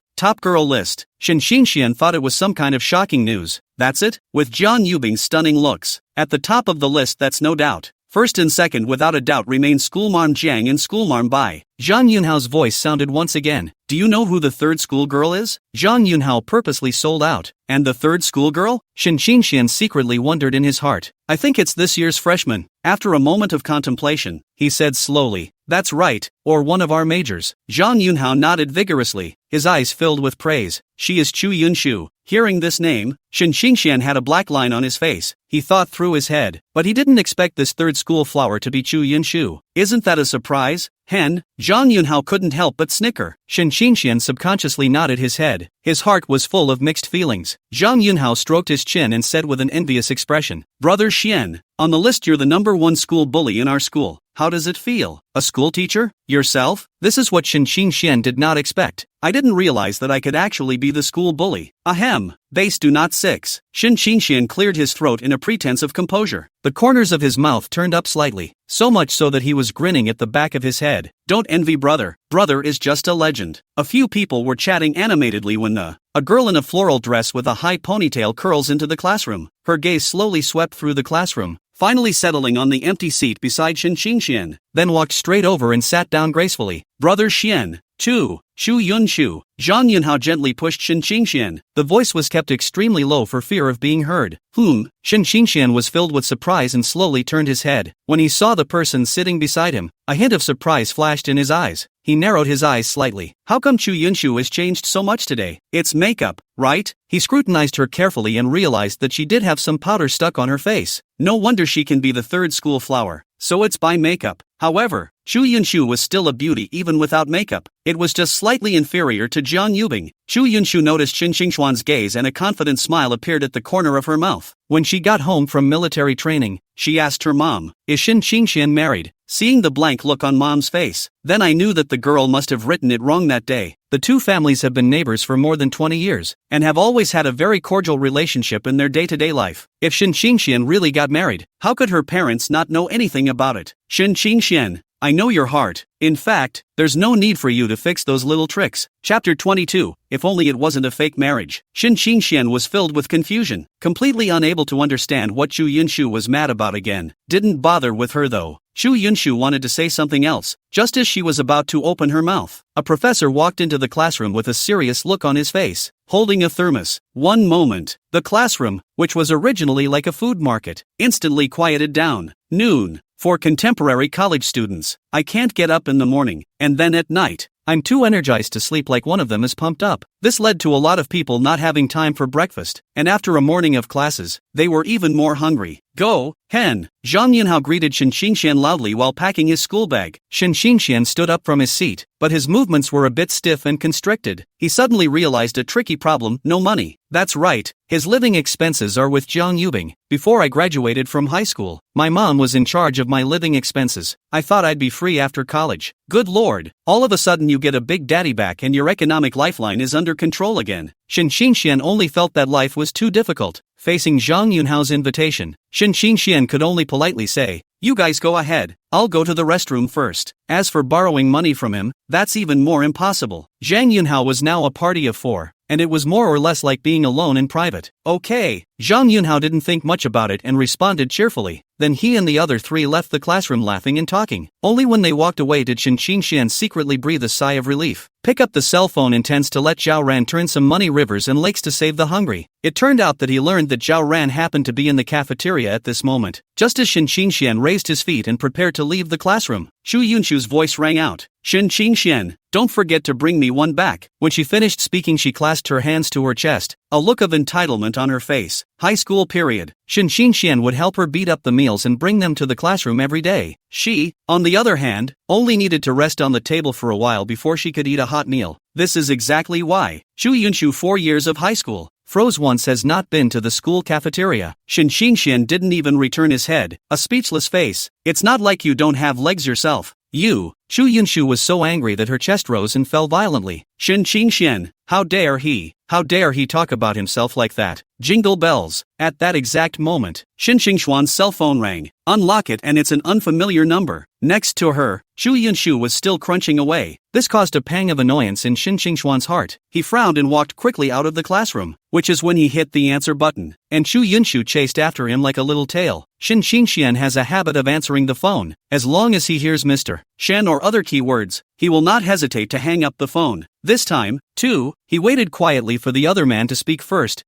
list. Shen Qingxian thought it was some kind of shocking news. That's it? With Jiang Yubing's stunning looks. At the top of the list, that's no doubt. First and second without a doubt remain Schoolmarm Jiang and Schoolmarm Bai. Zhang Yunhao's voice sounded once again. Do you know who the third schoolgirl is? Zhang Yunhao purposely sold out. And the third schoolgirl? Shen Qingxian secretly wondered in his heart. I think it's this year's freshman. After a moment of contemplation, he said slowly, that's right, or one of our majors. Zhang Yunhao nodded vigorously, his eyes filled with praise. She is Chu Yunshu. Hearing this name, Shen Qingxian had a black line on his face. He thought through his head, but he didn't expect this third school flower to be Chu Yunshu. Isn't that a surprise? Hen? Zhang Yunhao couldn't help but snicker. Shen Qingxian subconsciously nodded his head. His heart was full of mixed feelings. Zhang Yunhao stroked his chin and said with an envious expression, Brother Xian, on the list you're the number 1 school bully in our school. How does it feel? A school teacher? Yourself? This is what Shen Qingxian did not expect. I didn't realize that I could actually be the school bully. Ahem. Base do not 6. Shen Qingxian cleared his throat in a pretense of composure. The corners of his mouth turned up slightly, so much so that he was grinning at the back of his head. Don't envy brother. Brother is just a legend. A few people were chatting animatedly when a girl in a floral dress with a high ponytail curls into the classroom. Her gaze slowly swept through the classroom, finally settling on the empty seat beside Shen Qingxian, then walked straight over and sat down gracefully. Brother Xian, Chu Yunshu. Zhang Yunhao gently pushed Shen Qingxian. The voice was kept extremely low for fear of being heard. Shen Qingxian was filled with surprise and slowly turned his head. When he saw the person sitting beside him, a hint of surprise flashed in his eyes. He narrowed his eyes slightly. How come Chu Yunshu has changed so much today? It's makeup, right? He scrutinized her carefully and realized that she did have some powder stuck on her face. No wonder she can be the third school flower. So it's by makeup. However, Chu Yunshu was still a beauty even without makeup. It was just slightly inferior to Jiang Yubing. Chu Yunshu noticed Shen Qingxian's gaze and a confident smile appeared at the corner of her mouth. When she got home from military training, she asked her mom, is Shen Qingxian married? Seeing the blank look on mom's face, then I knew that the girl must have written it wrong that day. The two families have been neighbors for more than 20 years, and have always had a very cordial relationship in their day-to-day life. If Shen Qingxian really got married, how could her parents not know anything about it? Shen Qingxian, I know your heart. In fact, there's no need for you to fix those little tricks. Chapter 22, If only it wasn't a fake marriage. Shen Qingxian was filled with confusion, completely unable to understand what Chu Yunshu was mad about again. Didn't bother with her though. Chu Yunshu wanted to say something else, just as she was about to open her mouth. A professor walked into the classroom with a serious look on his face, holding a thermos. One moment. The classroom, which was originally like a food market, instantly quieted down. Noon. For contemporary college students, I can't get up in the morning, and then at night, I'm too energized to sleep like one of them is pumped up. This led to a lot of people not having time for breakfast, and after a morning of classes, they were even more hungry. Go, hen! Zhang Yunhao greeted Shen Qingxian loudly while packing his school bag. Shen Qingxian stood up from his seat, but his movements were a bit stiff and constricted. He suddenly realized a tricky problem: no money. That's right, his living expenses are with Jiang Yubing. Before I graduated from high school, my mom was in charge of my living expenses. I thought I'd be free after college. Good lord, all of a sudden you get a big daddy back and your economic lifeline is under control again. Shen Qingxian only felt that life was too difficult. Facing Zhang Yunhao's invitation, Shen Qingxian could only politely say, you guys go ahead, I'll go to the restroom first. As for borrowing money from him, that's even more impossible. Zhang Yunhao was now a party of 4, and it was more or less like being alone in private. Okay. Zhang Yunhao didn't think much about it and responded cheerfully. Then he and the other 3 left the classroom laughing and talking. Only when they walked away did Shen Qingxian secretly breathe a sigh of relief. pick up the cell phone intends to let Zhao Ran turn some money rivers and lakes to save the hungry. It turned out that he learned that Zhao Ran happened to be in the cafeteria at this moment, just as Shen Qingxian raised his feet and prepared to leave the classroom. Xu Yunshu's voice rang out, "Shen Qingxian, don't forget to bring me one back." When she finished speaking, she clasped her hands to her chest, a look of entitlement on her face. High school period. Shen Qingxian would help her beat up the meals and bring them to the classroom every day. She, on the other hand, only needed to rest on the table for a while before she could eat a hot meal. This is exactly why Xu Yunshu 4 years of high school. Froze once has not been to the school cafeteria. Shen Qingxian didn't even return his head, a speechless face. "It's not like you don't have legs yourself. You." Xu Yunshu was so angry that her chest rose and fell violently. "Shen Qingxian, how dare he? How dare he talk about himself like that?" Jingle bells. At that exact moment, Shen Qingxuan's cell phone rang. Unlock it and it's an unfamiliar number. Next to her, Xu Yunshu was still crunching away. This caused a pang of annoyance in Shen Qingxuan's heart. He frowned and walked quickly out of the classroom, which is when he hit the answer button, and Xu Yunshu chased after him like a little tail. Shen Qingxian has a habit of answering the phone. As long as he hears Mr. Shen or other keywords, he will not hesitate to hang up the phone. This time, too, he waited quietly for the other man to speak first.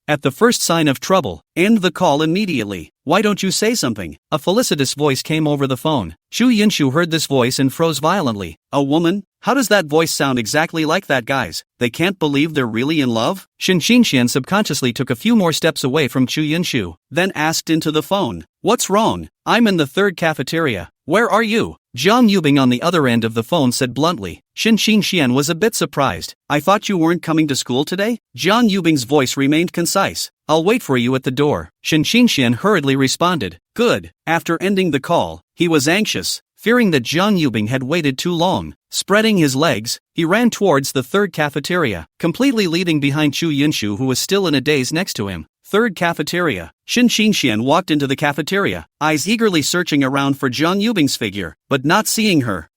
At the first sign of trouble, end the call immediately. Why don't you say something? A felicitous voice came over the phone. Xu Yunshu heard this voice and froze violently. A woman? How does that voice sound exactly like that guy's? They can't believe they're really in love? Shen Qingxian subconsciously took a few more steps away from Xu Yunshu, then asked into the phone. "What's wrong? I'm in the third cafeteria. Where are you?" Zhang Yubing on the other end of the phone said bluntly. Shen Qingxian was a bit surprised. "I thought you weren't coming to school today?" Zhang Yubing's voice remained concise. "I'll wait for you at the door." Shen Qingxian hurriedly responded. Good. After ending the call, he was anxious, fearing that Zhang Yubing had waited too long. Spreading his legs, he ran towards the third cafeteria, completely leaving behind Xu Yunshu, who was still in a daze next to him. Third cafeteria. Shen Qingxian walked into the cafeteria, eyes eagerly searching around for Zhang Yubing's figure, but not seeing her.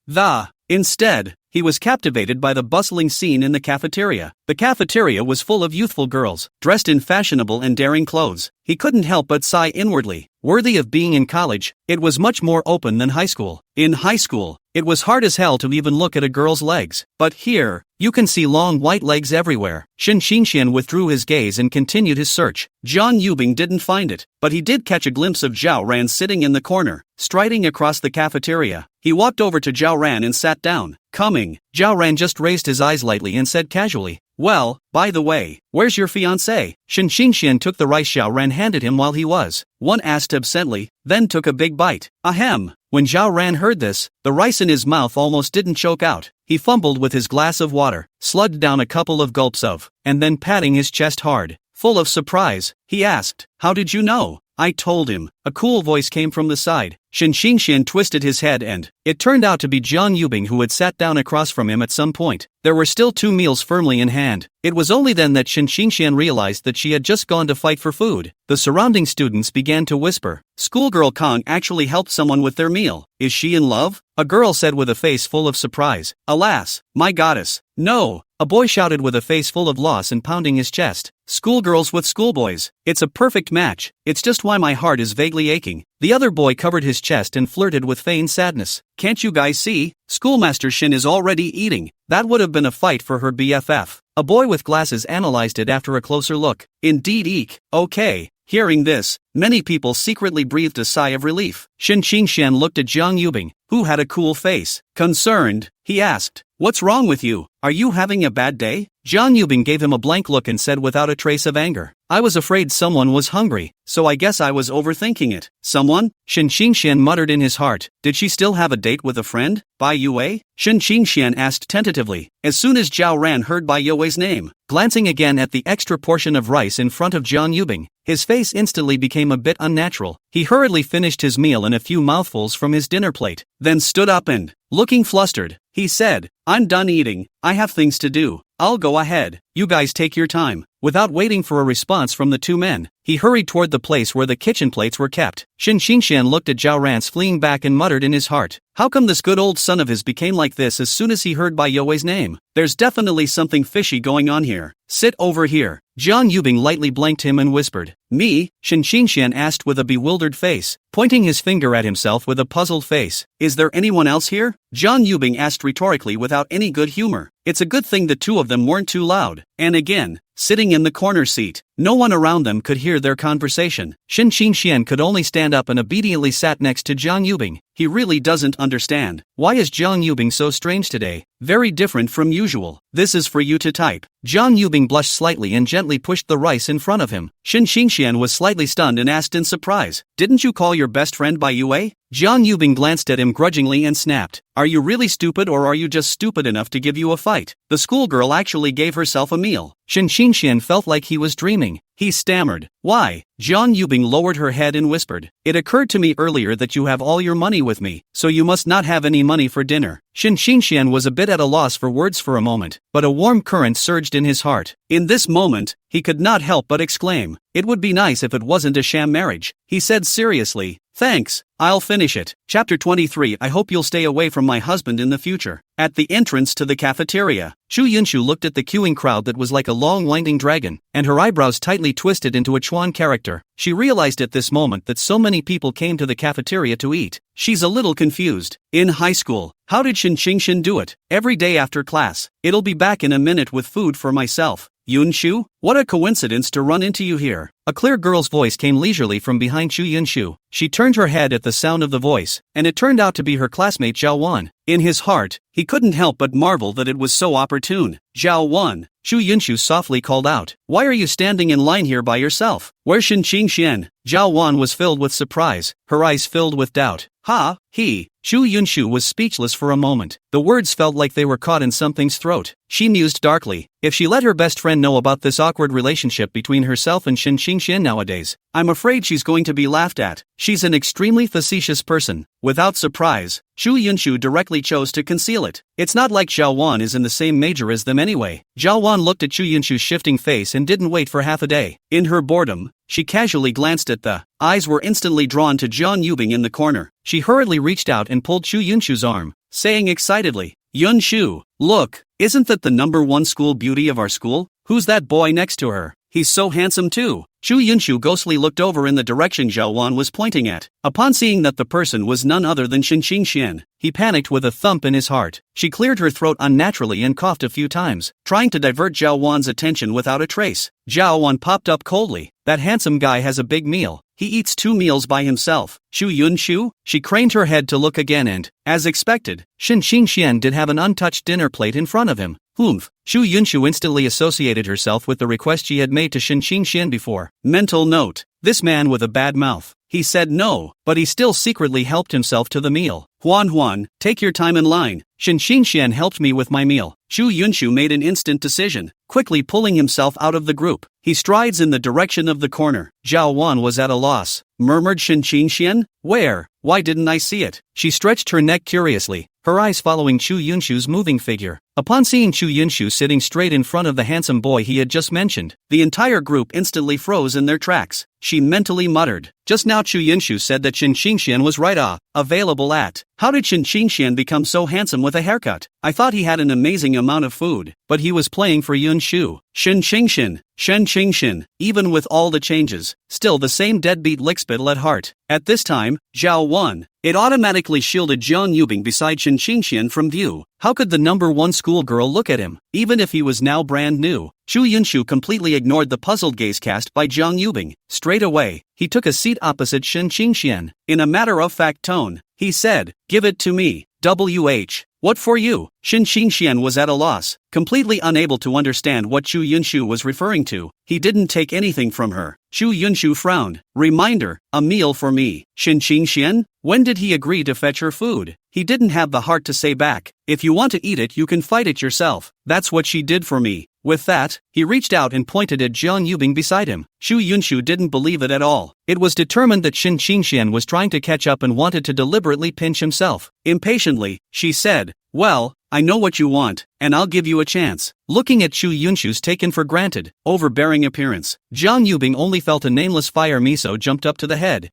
Instead, he was captivated by the bustling scene in the cafeteria. The cafeteria was full of youthful girls, dressed in fashionable and daring clothes. He couldn't help but sigh inwardly. Worthy of being in college, it was much more open than high school. In high school, it was hard as hell to even look at a girl's legs. But here, you can see long white legs everywhere. Shen Qingxian withdrew his gaze and continued his search. Zhang Yubing didn't find it, but he did catch a glimpse of Zhao Ran sitting in the corner, striding across the cafeteria. He walked over to Zhao Ran and sat down. Coming. Zhao Ran just raised his eyes lightly and said casually, "Well, by the way, where's your fiancé?" Shen Qingxian took the rice Zhao Ran handed him while he was. One asked absently, then took a big bite. Ahem. When Zhao Ran heard this, the rice in his mouth almost didn't choke out. He fumbled with his glass of water, slugged down a couple of gulps of, and then patting his chest hard. Full of surprise, he asked, "How did you know?" "I told him." A cool voice came from the side. Shen Qingxian twisted his head and it turned out to be Zhang Yubing, who had sat down across from him at some point. There were still 2 meals firmly in hand. It was only then that Shen Qingxian realized that she had just gone to fight for food. The surrounding students began to whisper. Schoolgirl Kong actually helped someone with their meal. Is she in love? A girl said with a face full of surprise. Alas, my goddess. No. A boy shouted with a face full of loss and pounding his chest. Schoolgirls with schoolboys. It's a perfect match. It's just why my heart is vaguely aching. The other boy covered his chest and flirted with feigned sadness. Can't you guys see? Schoolmaster Shin is already eating. That would have been a fight for her BFF. A boy with glasses analyzed it after a closer look. Indeed, eek. Okay. Hearing this, many people secretly breathed a sigh of relief. Shen Qingxian looked at Zhang Yubing, who had a cool face. Concerned, he asked, "What's wrong with you? Are you having a bad day?" Zhang Yubing gave him a blank look and said without a trace of anger, "I was afraid someone was hungry, so I guess I was overthinking it." Someone? Shen Qingxian muttered in his heart. Did she still have a date with a friend? Bai Yue? Shen Qingxian asked tentatively, as soon as Zhao Ran heard Bai Yue's name. Glancing again at the extra portion of rice in front of Zhang Yubing, his face instantly became a bit unnatural. He hurriedly finished his meal and a few mouthfuls from his dinner plate, then stood up and, looking flustered, he said, "I'm done eating, I have things to do. I'll go ahead. You guys take your time." Without waiting for a response from the 2 men, He hurried toward the place where the kitchen plates were kept. Shin Xingxian looked at Zhao Rance fleeing back and muttered in his heart, how come this good old son of his became like this as soon as he heard Bai Youwei's name? There's definitely something fishy going on here. Sit over here. Jiang Yubing lightly blanked him and whispered. Me? Shin Xingxian asked with a bewildered face, pointing his finger at himself with a puzzled face. Is there anyone else here? Jiang Yubing asked rhetorically without any good humor. It's a good thing the two of them weren't too loud. And again, sitting in the corner seat, no one around them could hear their conversation. Shin Xingxian could only stand up and obediently sat next to Jiang Yubing. He really doesn't understand. Why is Jiang Yubing so strange today? Very different from usual. This is for you to type. Jiang Yubing blushed slightly and gently pushed the rice in front of him. Shin Xingxian was slightly stunned and asked in surprise, didn't you call your best friend Bai Youwei? Jiang Yubing glanced at him grudgingly and snapped, are you really stupid or are you just stupid enough to give you a fight? The schoolgirl actually gave herself a meal. Shin Xingxian felt like he was dreaming. He stammered, why? Jiang Yubing lowered her head and whispered, it occurred to me earlier that you have all your money with me, so you must not have any money for dinner. Shin Xingxian was a bit at a loss for words for a moment, but a warm current surged in his heart. In this moment, he could not help but exclaim, it would be nice if it wasn't a sham marriage. He said seriously, thanks, I'll finish it. Chapter 23 I hope you'll stay away from my husband in the future. At the entrance to the cafeteria, Chu Yunshu looked at the queuing crowd that was like a long winding dragon, and her eyebrows tightly twisted into a Chuan character. She realized at this moment that so many people came to the cafeteria to eat. She's a little confused. In high school, how did Shin Xingxian do it? Every day after class, it'll be back in a minute with food for myself. Yunshu? What a coincidence to run into you here. A clear girl's voice came leisurely from behind Chu Yunshu. She turned her head at the sound of the voice, and it turned out to be her classmate Zhao Wan. In his heart, he couldn't help but marvel that it was so opportune. Zhao Wan, Chu Yunshu softly called out, why are you standing in line here by yourself? Where's Shin Xingxian? Zhao Wan was filled with surprise, her eyes filled with doubt. Ha, he. Chu Yunshu was speechless for a moment. The words felt like they were caught in something's throat. She mused darkly, if she let her best friend know about this awkward relationship between herself and Shin Xingxian nowadays, I'm afraid she's going to be laughed at. She's an extremely facetious person. Without surprise, Chu Yunshu directly chose to conceal it. It's not like Zhao Wan is in the same major as them anyway. Zhao Wan looked at Chu Yunshu's shifting face and didn't wait for half a day. In her boredom, she casually glanced at the eyes were instantly drawn to Jiang Yubing in the corner. She hurriedly reached out and pulled Chu Yunshu's arm, saying excitedly, Yunshu, look, isn't that the #1 school beauty of our school? Who's that boy next to her? He's so handsome too. Chu Yunshu ghostly looked over in the direction Zhao Wan was pointing at. Upon seeing that the person was none other than Shin Xingxian, he panicked with a thump in his heart. She cleared her throat unnaturally and coughed a few times, trying to divert Zhao Wan's attention without a trace. Zhao Wan popped up coldly. That handsome guy has a big meal. He eats 2 meals by himself. Chu Yunshu? She craned her head to look again and, as expected, Shin Xingxian did have an untouched dinner plate in front of him. Humph. Chu Yunshu instantly associated herself with the request she had made to Shin Xingxian before. Mental note. This man with a bad mouth. He said no, but he still secretly helped himself to the meal. Huan, take your time in line. Shin Xingxian helped me with my meal. Chu Yunshu made an instant decision, quickly pulling himself out of the group. He strides in the direction of the corner. Zhao Wan was at a loss. Murmured Shin Xingxian? Where? Why didn't I see it? She stretched her neck curiously, her eyes following Chu Yunshu's moving figure. Upon seeing Chu Yunshu sitting straight in front of the handsome boy he had just mentioned, the entire group instantly froze in their tracks. She mentally muttered, just now Chu Yunshu said that Shin Xingxian was right available at. How did Shin Xingxian become so handsome with a haircut? I thought he had an amazing amount of food, but he was playing for Yunshu. Shin Xingxian, even with all the changes, still the same deadbeat lickspittle at heart. At this time, Zhao Wan. It automatically shielded Jiang Yubing beside Shin Xingxian from view. How could the #1 schoolgirl look at him, even if he was now brand new? Chu Yunshu completely ignored the puzzled gaze cast by Jiang Yubing. Straight away, he took a seat opposite Shin Xingxian. In a matter-of-fact tone, he said, give it to me. WH. What for you? Shin Xingxian was at a loss, completely unable to understand what Chu Yunshu was referring to. He didn't take anything from her. Chu Yunshu frowned. Reminder, a meal for me. Shin Xingxian? When did he agree to fetch her food? He didn't have the heart to say back, if you want to eat it you can fight it yourself. That's what she did for me. With that, he reached out and pointed at Jiang Yubing beside him. Chu Yunshu didn't believe it at all. It was determined that Shin Xingxian was trying to catch up and wanted to deliberately pinch himself. Impatiently, she said, well, I know what you want, and I'll give you a chance. Looking at Chu Yunshu's taken for granted, overbearing appearance, Jiang Yubing only felt a nameless fire miso jumped up to the head.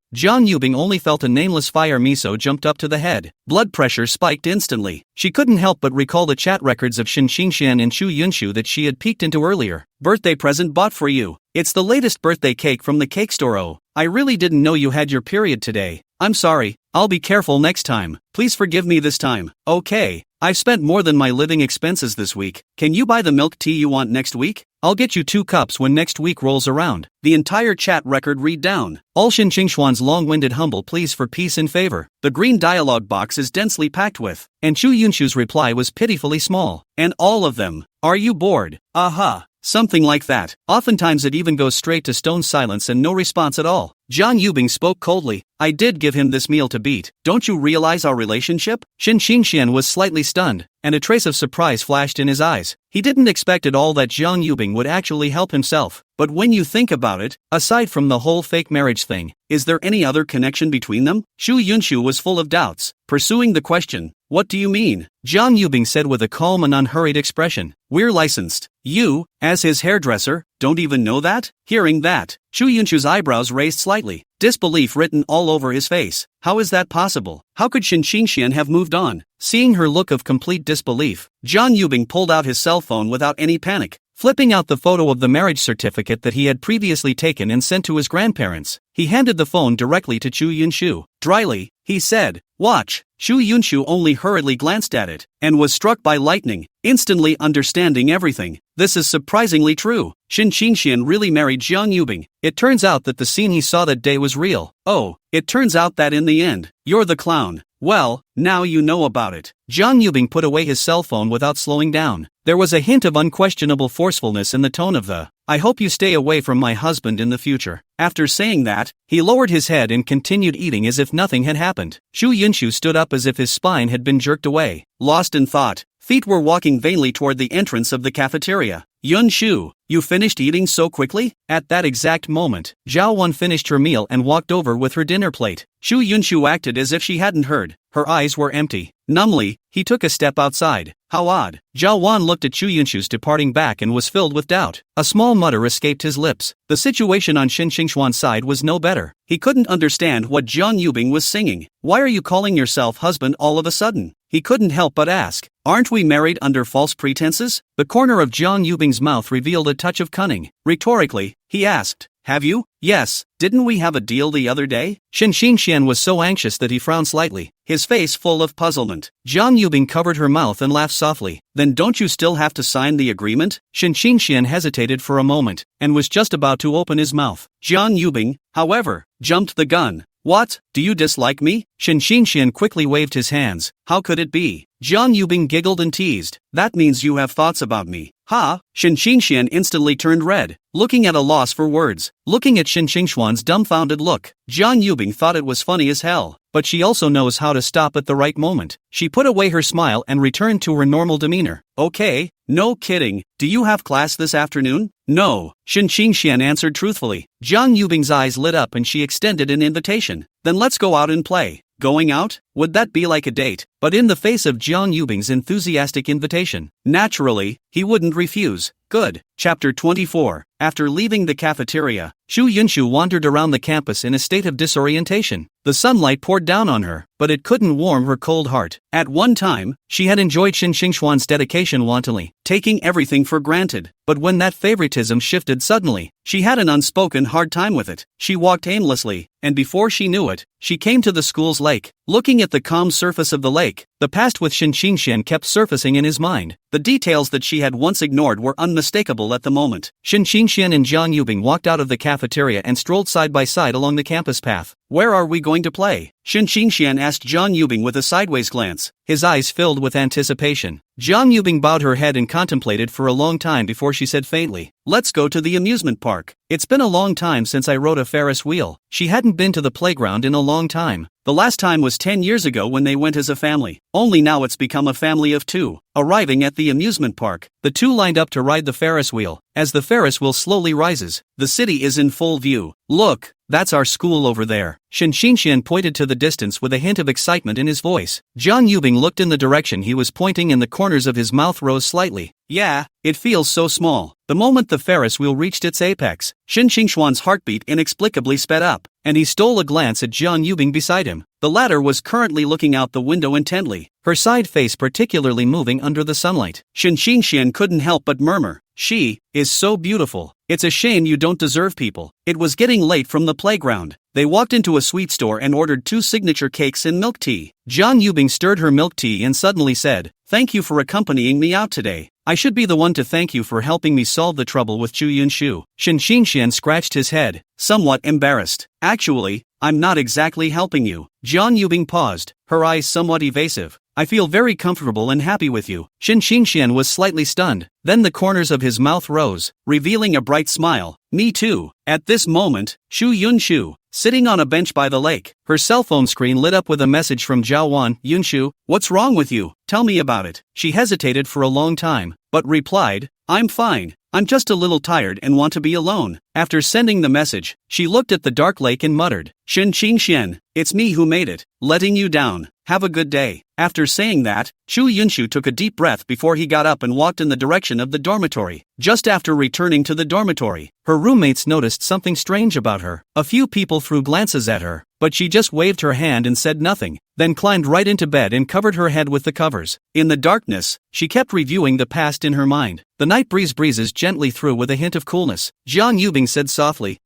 Blood pressure spiked instantly. She couldn't help but recall the chat records of Shin Xingxian and Chu Yunshu that she had peeked into earlier. Birthday present bought for you. It's the latest birthday cake from the cake store. Oh, I really didn't know you had your period today. I'm sorry, I'll be careful next time. Please forgive me this time. Okay, I've spent more than my living expenses this week. Can you buy the milk tea you want next week? I'll get you 2 cups when next week rolls around. The entire chat record read down. All Shin Qingxuan's long-winded humble pleas for peace and favor. The green dialogue box is densely packed with, and Chu Yunshu's reply was pitifully small. And all of them. Are you bored? Aha. Something like that. Oftentimes it even goes straight to stone silence and no response at all. Jiang Yubing spoke coldly. I did give him this meal to beat. Don't you realize our relationship? Shin Xingxian was slightly stunned, and a trace of surprise flashed in his eyes. He didn't expect at all that Jiang Yubing would actually help himself. But when you think about it, aside from the whole fake marriage thing, is there any other connection between them? Chu Yunshu was full of doubts, pursuing the question. What do you mean? Jiang Yubing said with a calm and unhurried expression. We're licensed. You, as his hairdresser, don't even know that? Hearing that, Chu Yunshu's eyebrows raised slightly, disbelief written all over his face. How is that possible? How could Shin Xingxian have moved on? Seeing her look of complete disbelief, Jiang Yubing pulled out his cell phone without any panic, flipping out the photo of the marriage certificate that he had previously taken and sent to his grandparents. He handed the phone directly to Chu Yunshu. Dryly, he said, "Watch." Chu Yunshu only hurriedly glanced at it, and was struck by lightning, instantly understanding everything. This is surprisingly true. Shin Xingxian really married Jiang Yubing. It turns out that the scene he saw that day was real. Oh, it turns out that in the end, you're the clown. Well, now you know about it. Jiang Yubing put away his cell phone without slowing down. There was a hint of unquestionable forcefulness in the tone of the, I hope you stay away from my husband in the future. After saying that, he lowered his head and continued eating as if nothing had happened. Chu Yunshu stood up as if his spine had been jerked away. Lost in thought, feet were walking vainly toward the entrance of the cafeteria. Yunshu, you finished eating so quickly? At that exact moment, Zhao Wan finished her meal and walked over with her dinner plate. Chu Yunshu acted as if she hadn't heard. Her eyes were empty. Numbly, he took a step outside. How odd. Zhao Wan looked at Chu Yunshu's departing back and was filled with doubt. A small mutter escaped his lips. The situation on Shin Xingxuan's side was no better. He couldn't understand what Jiang Yubing was singing. Why are you calling yourself husband all of a sudden? He couldn't help but ask. Aren't we married under false pretenses? The corner of Jiang Yubing's mouth revealed a touch of cunning. Rhetorically, he asked. Have you? Yes, didn't we have a deal the other day? Shin Xingxian was so anxious that he frowned slightly, his face full of puzzlement. Jiang Yubing covered her mouth and laughed softly. Then don't you still have to sign the agreement? Shin Xingxian hesitated for a moment, and was just about to open his mouth. Jiang Yubing, however, jumped the gun. What? Do you dislike me? Shin Xingxian quickly waved his hands. How could it be? Jiang Yubing giggled and teased. That means you have thoughts about me. Ha! Shin Xingxian instantly turned red, looking at a loss for words. Looking at Shin Xingxuan's dumbfounded look, Jiang Yubing thought it was funny as hell, but she also knows how to stop at the right moment. She put away her smile and returned to her normal demeanor. Okay, no kidding. Do you have class this afternoon? No, Shin Xingxian answered truthfully. Jiang Yubing's eyes lit up and she extended an invitation. Then let's go out and play. Going out? Would that be like a date? But in the face of Jiang Yubing's enthusiastic invitation, naturally, he wouldn't refuse. Good. Chapter 24. After leaving the cafeteria, Chu Yunshu wandered around the campus in a state of disorientation. The sunlight poured down on her, but it couldn't warm her cold heart. At one time, she had enjoyed Shin Xingxuan's dedication wantonly, taking everything for granted. But when that favoritism shifted suddenly, she had an unspoken hard time with it. She walked aimlessly, and before she knew it, she came to the school's lake. Looking at the calm surface of the lake, the past with Shin Xingxian kept surfacing in his mind. The details that she had once ignored were unmistakable at the moment. Shin Xingxian and Jiang Yubing walked out of the cafeteria and strolled side by side along the campus path. Where are we going to play? Shin Xingxian asked Jiang Yubing with a sideways glance, his eyes filled with anticipation. Jiang Yubing bowed her head and contemplated for a long time before she said faintly, Let's go to the amusement park. It's been a long time since I rode a Ferris wheel. She hadn't been to the playground in a long time. The last time was 10 years ago when they went as a family. Only now it's become a family of 2. Arriving at the amusement park, the 2 lined up to ride the Ferris wheel. As the Ferris wheel slowly rises, the city is in full view. Look, that's our school over there. Shin Xingxian pointed to the distance with a hint of excitement in his voice. Jiang Yubing looked in the direction he was pointing and the corners of his mouth rose slightly. Yeah, it feels so small. The moment the Ferris wheel reached its apex, Shin Xingxuan's heartbeat inexplicably sped up, and he stole a glance at Jiang Yubing beside him. The latter was currently looking out the window intently, her side face particularly moving under the sunlight. Shin Xingxian couldn't help but murmur, "She is so beautiful. It's a shame you don't deserve people." It was getting late from the playground. They walked into a sweet store and ordered 2 signature cakes and milk tea. Jiang Yubing stirred her milk tea and suddenly said, "Thank you for accompanying me out today. I should be the one to thank you for helping me solve the trouble with Chu Yunshu." Shin Xingxian scratched his head, somewhat embarrassed. "Actually, I'm not exactly helping you." Jiang Yubing paused, her eyes somewhat evasive. "I feel very comfortable and happy with you." Shin Xingxian was slightly stunned, then the corners of his mouth rose, revealing a bright smile. "Me too." At this moment, Chu Yunshu, sitting on a bench by the lake, her cell phone screen lit up with a message from Zhao Wan. "Yunshu, what's wrong with you? Tell me about it." She hesitated for a long time, but replied, "I'm fine. I'm just a little tired and want to be alone." After sending the message, she looked at the dark lake and muttered, "Shin Xingxian, it's me who made it, letting you down. Have a good day." After saying that, Chu Yunshu took a deep breath before he got up and walked in the direction of the dormitory. Just after returning to the dormitory, her roommates noticed something strange about her. A few people threw glances at her, but she just waved her hand and said nothing, then climbed right into bed and covered her head with the covers. In the darkness, she kept reviewing the past in her mind. The night breeze breezes gently through with a hint of coolness. Jiang Yubing said softly,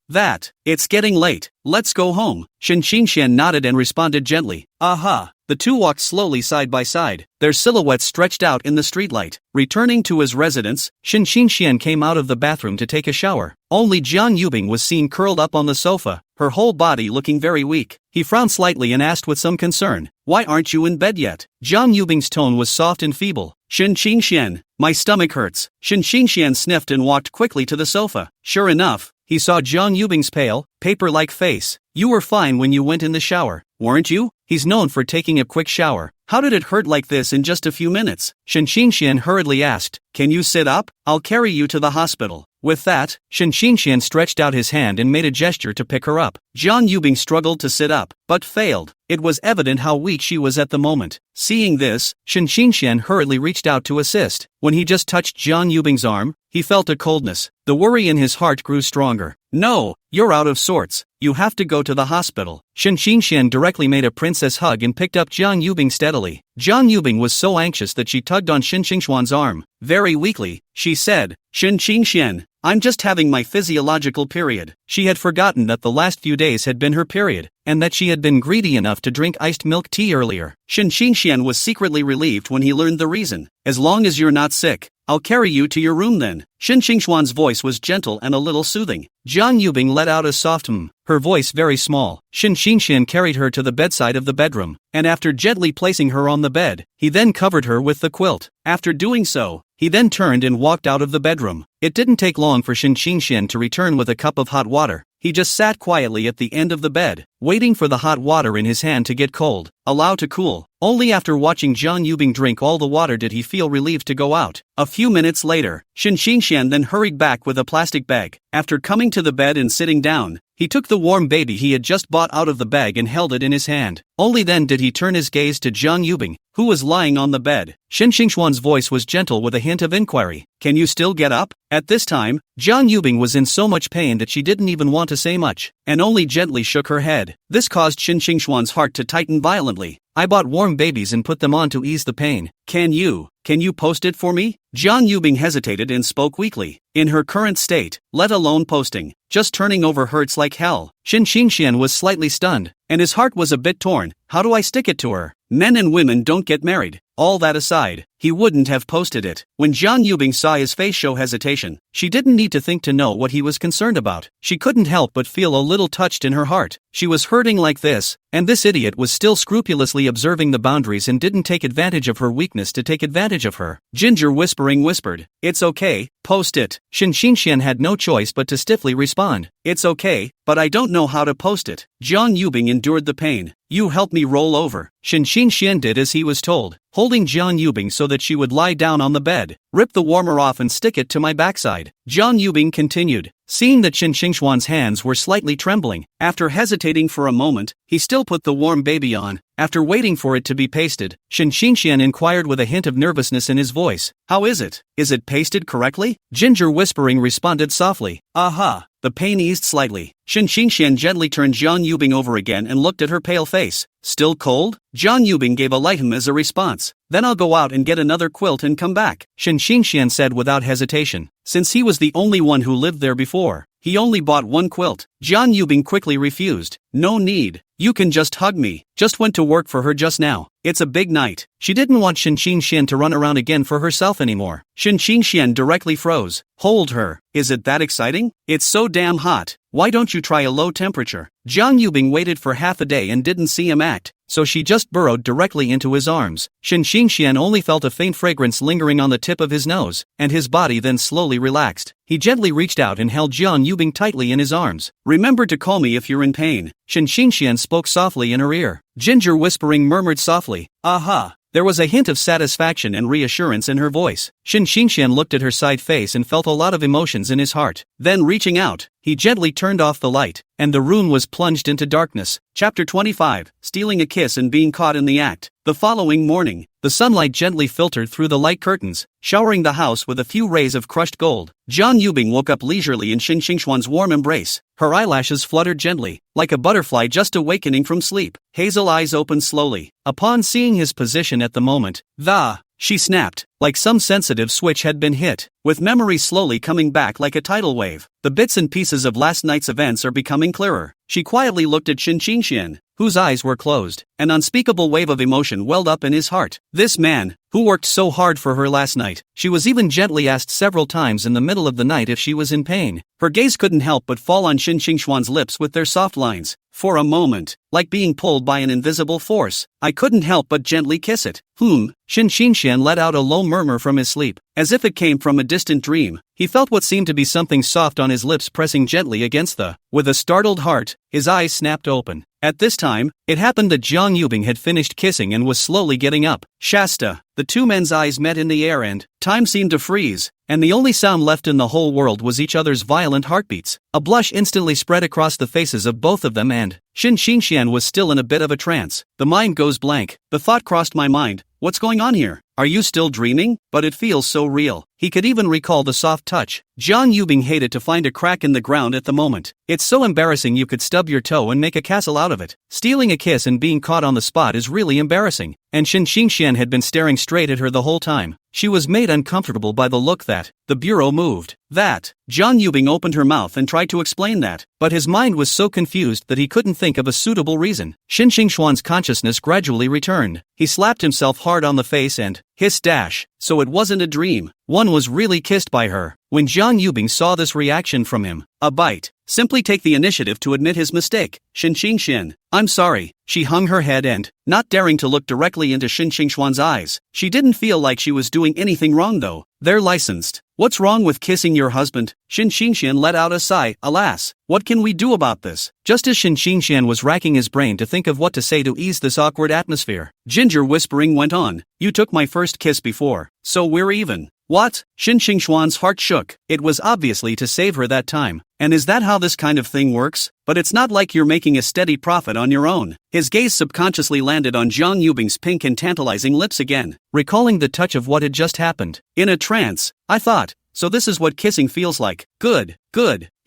"It's getting late. Let's go home." Shin Xingxian nodded and responded gently, "Aha." The two walked slowly side by side, their silhouettes stretched out in the streetlight. Returning to his residence, Shin Xingxian came out of the bathroom to take a shower. Only Jiang Yubing was seen curled up on the sofa, her whole body looking very weak. He frowned slightly and asked with some concern, "Why aren't you in bed yet?" Jiang Yubing's tone was soft and feeble. "Shin Xingxian, my stomach hurts." Shin Xingxian sniffed and walked quickly to the sofa. Sure enough, he saw Jiang Yubing's pale, paper-like face. "You were fine when you went in the shower, weren't you?" He's known for taking a quick shower. "How did it hurt like this in just a few minutes?" Shin Xingxian hurriedly asked, "Can you sit up? I'll carry you to the hospital." With that, Shin Xingxian stretched out his hand and made a gesture to pick her up. Jiang Yubing struggled to sit up, but failed. It was evident how weak she was at the moment. Seeing this, Shin Xingxian hurriedly reached out to assist. When he just touched Jiang Yubing's arm, he felt a coldness. The worry in his heart grew stronger. "No, you're out of sorts. You have to go to the hospital." Shin Xingxian directly made a princess hug and picked up Jiang Yubing steadily. Jiang Yubing was so anxious that she tugged on Shin Xingxuan's arm. Very weakly, she said, "Shin Xingxian, I'm just having my physiological period." She had forgotten that the last few days had been her period, and that she had been greedy enough to drink iced milk tea earlier. Shin Xingxian was secretly relieved when he learned the reason. "As long as you're not sick, I'll carry you to your room then." Shin Xingxuan's voice was gentle and a little soothing. Jiang Yubing let out a soft her voice very small. Shin Xingxian carried her to the bedside of the bedroom, and after gently placing her on the bed, he then covered her with the quilt. After doing so, he then turned and walked out of the bedroom. It didn't take long for Shin Xingxian to return with a cup of hot water. He just sat quietly at the end of the bed, waiting for the hot water in his hand to get cold, allow to cool. Only after watching Jiang Yubing drink all the water did he feel relieved to go out. A few minutes later, Shin Xingxian then hurried back with a plastic bag. After coming to the bed and sitting down, he took the warm baby he had just bought out of the bag and held it in his hand. Only then did he turn his gaze to Jiang Yubing, who was lying on the bed. Shin Xingxuan's voice was gentle with a hint of inquiry. "Can you still get up?" At this time, Jiang Yubing was in so much pain that she didn't even want to say much, and only gently shook her head. This caused Shin Xingxuan's heart to tighten violently. "I bought warm babies and put them on to ease the pain. Can you post it for me?" Jiang Yubing hesitated and spoke weakly. In her current state, let alone posting, just turning over hurts like hell. Shin Xingxian was slightly stunned, and his heart was a bit torn. How do I stick it to her? Men and women don't get married. All that aside, he wouldn't have posted it. When Jiang Yubing saw his face show hesitation, she didn't need to think to know what he was concerned about. She couldn't help but feel a little touched in her heart. She was hurting like this, and this idiot was still scrupulously observing the boundaries and didn't take advantage of her weakness to take advantage of her. Ginger whispered, "It's okay, post it." Shin Xingxian had no choice but to stiffly respond, "It's okay, but I don't know how to post it." Jiang Yubing endured the pain. "You help me roll over." Shin Xingxian did as he was told. holding Jiang Yubing so that she would lie down on the bed. Rip the warmer off and stick it to my backside. Jiang Yubing continued. Seeing that Qin Xingxuan's hands were slightly trembling, after hesitating for a moment, he still put the warm baby on. After waiting for it to be pasted, Qin Xingxian inquired with a hint of nervousness in his voice. How is it? Is it pasted correctly? Ginger whispering responded softly. Aha. The pain eased slightly. Qin Xingxian gently turned Jiang Yubing over again and looked at her pale face. Still cold? Jiang Yubing gave a light as a response. Then I'll go out and get another quilt and come back, Qin Xingxian said without hesitation. Since he was the only one who lived there before, he only bought one quilt. Jiang Yubing quickly refused. No need. You can just hug me. Just went to work for her just now. It's a big night. She didn't want Qin Xingxian to run around again for herself anymore. Qin Xingxian directly froze. Hold her. Is it that exciting? It's so damn hot. Why don't you try a low temperature? Jiang Yubing waited for half a day and didn't see him act, so she just burrowed directly into his arms. Qin Xingxian only felt a faint fragrance lingering on the tip of his nose, and his body then slowly relaxed. He gently reached out and held Jiang Yubing tightly in his arms. Remember to call me if you're in pain. Qin Xingxian spoke softly in her ear. Ginger whispering murmured softly. Aha. There was a hint of satisfaction and reassurance in her voice. Qin Xingxian looked at her side face and felt a lot of emotions in his heart. Then reaching out, he gently turned off the light, and the room was plunged into darkness. Chapter 25, Stealing a Kiss and Being Caught in the Act. The following morning, the sunlight gently filtered through the light curtains, showering the house with a few rays of crushed gold. Jiang Yubing woke up leisurely in Qin Xingxuan's warm embrace. Her eyelashes fluttered gently, like a butterfly just awakening from sleep. Hazel eyes opened slowly. Upon seeing his position at the moment, she snapped, like some sensitive switch had been hit, with memory slowly coming back like a tidal wave. The bits and pieces of last night's events are becoming clearer. She quietly looked at Qin Xingxian, whose eyes were closed. An unspeakable wave of emotion welled up in his heart. This man, who worked so hard for her last night. She was even gently asked several times in the middle of the night if she was in pain. Her gaze couldn't help but fall on Qin Xingxuan's lips with their soft lines. For a moment, like being pulled by an invisible force, I couldn't help but gently kiss it. Qin Xingxian let out a low murmur from his sleep, as if it came from a distant dream. He felt what seemed to be something soft on his lips pressing gently against the. With a startled heart, his eyes snapped open. At this time, it happened that Jiang Yubing had finished kissing and was slowly getting up. Shasta. The two men's eyes met in the air and time seemed to freeze, and the only sound left in the whole world was each other's violent heartbeats. A blush instantly spread across the faces of both of them and Qin Xingxian was still in a bit of a trance. The mind goes blank. The thought crossed my mind. What's going on here? Are you still dreaming? But it feels so real. He could even recall the soft touch. Jiang Yubing hated to find a crack in the ground at the moment. It's so embarrassing you could stub your toe and make a castle out of it. Stealing a kiss and being caught on the spot is really embarrassing. And Qin Xingxian had been staring straight at her the whole time. She was made uncomfortable by the look that the bureau moved. Jiang Yubing opened her mouth and tried to explain that, but his mind was so confused that he couldn't think of a suitable reason. Qin Xingxuan's consciousness gradually returned. He slapped himself hard on the face and hissed. So it wasn't a dream. One was really kissed by her. When Jiang Yubing saw this reaction from him, a bite. Simply take the initiative to admit his mistake. Qin Xingxian. I'm sorry. She hung her head and, not daring to look directly into Qin Xingxuan's eyes, she didn't feel like she was doing anything wrong though. They're licensed. What's wrong with kissing your husband? Qin Xingxian let out a sigh. Alas, what can we do about this? Just as Qin Xingxian was racking his brain to think of what to say to ease this awkward atmosphere, Ginger whispering went on. You took my first kiss before, so we're even. What? Qin Xingxuan's heart shook. It was obviously to save her that time. And is that how this kind of thing works? But it's not like you're making a steady profit on your own. His gaze subconsciously landed on Jiang Yubing's pink and tantalizing lips again, recalling the touch of what had just happened. In a trance, I thought, so this is what kissing feels like. Good.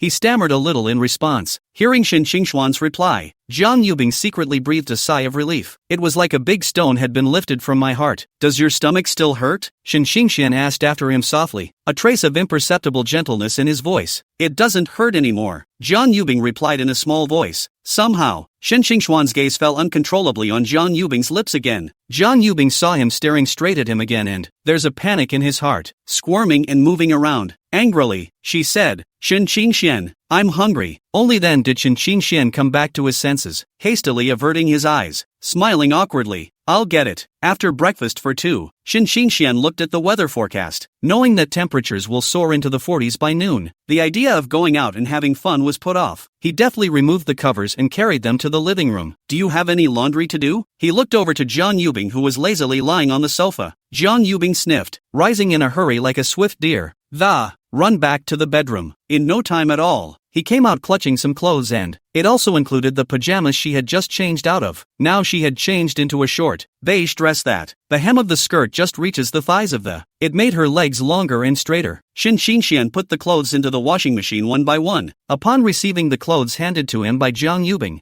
He stammered a little in response. Hearing Qin Xingxuan's reply, Jiang Yubing secretly breathed a sigh of relief. It was like a big stone had been lifted from my heart. Does your stomach still hurt? Qin Xingxian asked after him softly, a trace of imperceptible gentleness in his voice. It doesn't hurt anymore, Jiang Yubing replied in a small voice. Somehow, Qin Xingxuan's gaze fell uncontrollably on Jiang Yubing's lips again. Jiang Yubing saw him staring straight at him again and there's a panic in his heart, squirming and moving around. Angrily, she said, Qin Xingxian. Xian, I'm hungry. Only then did Shin Xian come back to his senses, hastily averting his eyes, smiling awkwardly. I'll get it. After breakfast for two, Shin Xian looked at the weather forecast. Knowing that temperatures will soar into the 40s by noon, the idea of going out and having fun was put off. He deftly removed the covers and carried them to the living room. Do you have any laundry to do? He looked over to Jiang Yubing, who was lazily lying on the sofa. Jiang Yubing sniffed, rising in a hurry like a swift deer. Run back to the bedroom. In no time at all, he came out clutching some clothes, and it also included the pajamas she had just changed out of. Now she had changed into a short, beige dress that the hem of the skirt just reaches the thighs of the. It made her legs longer and straighter. Shin Xian put the clothes into the washing machine one by one. Upon receiving the clothes handed to him by Jiang Yubing,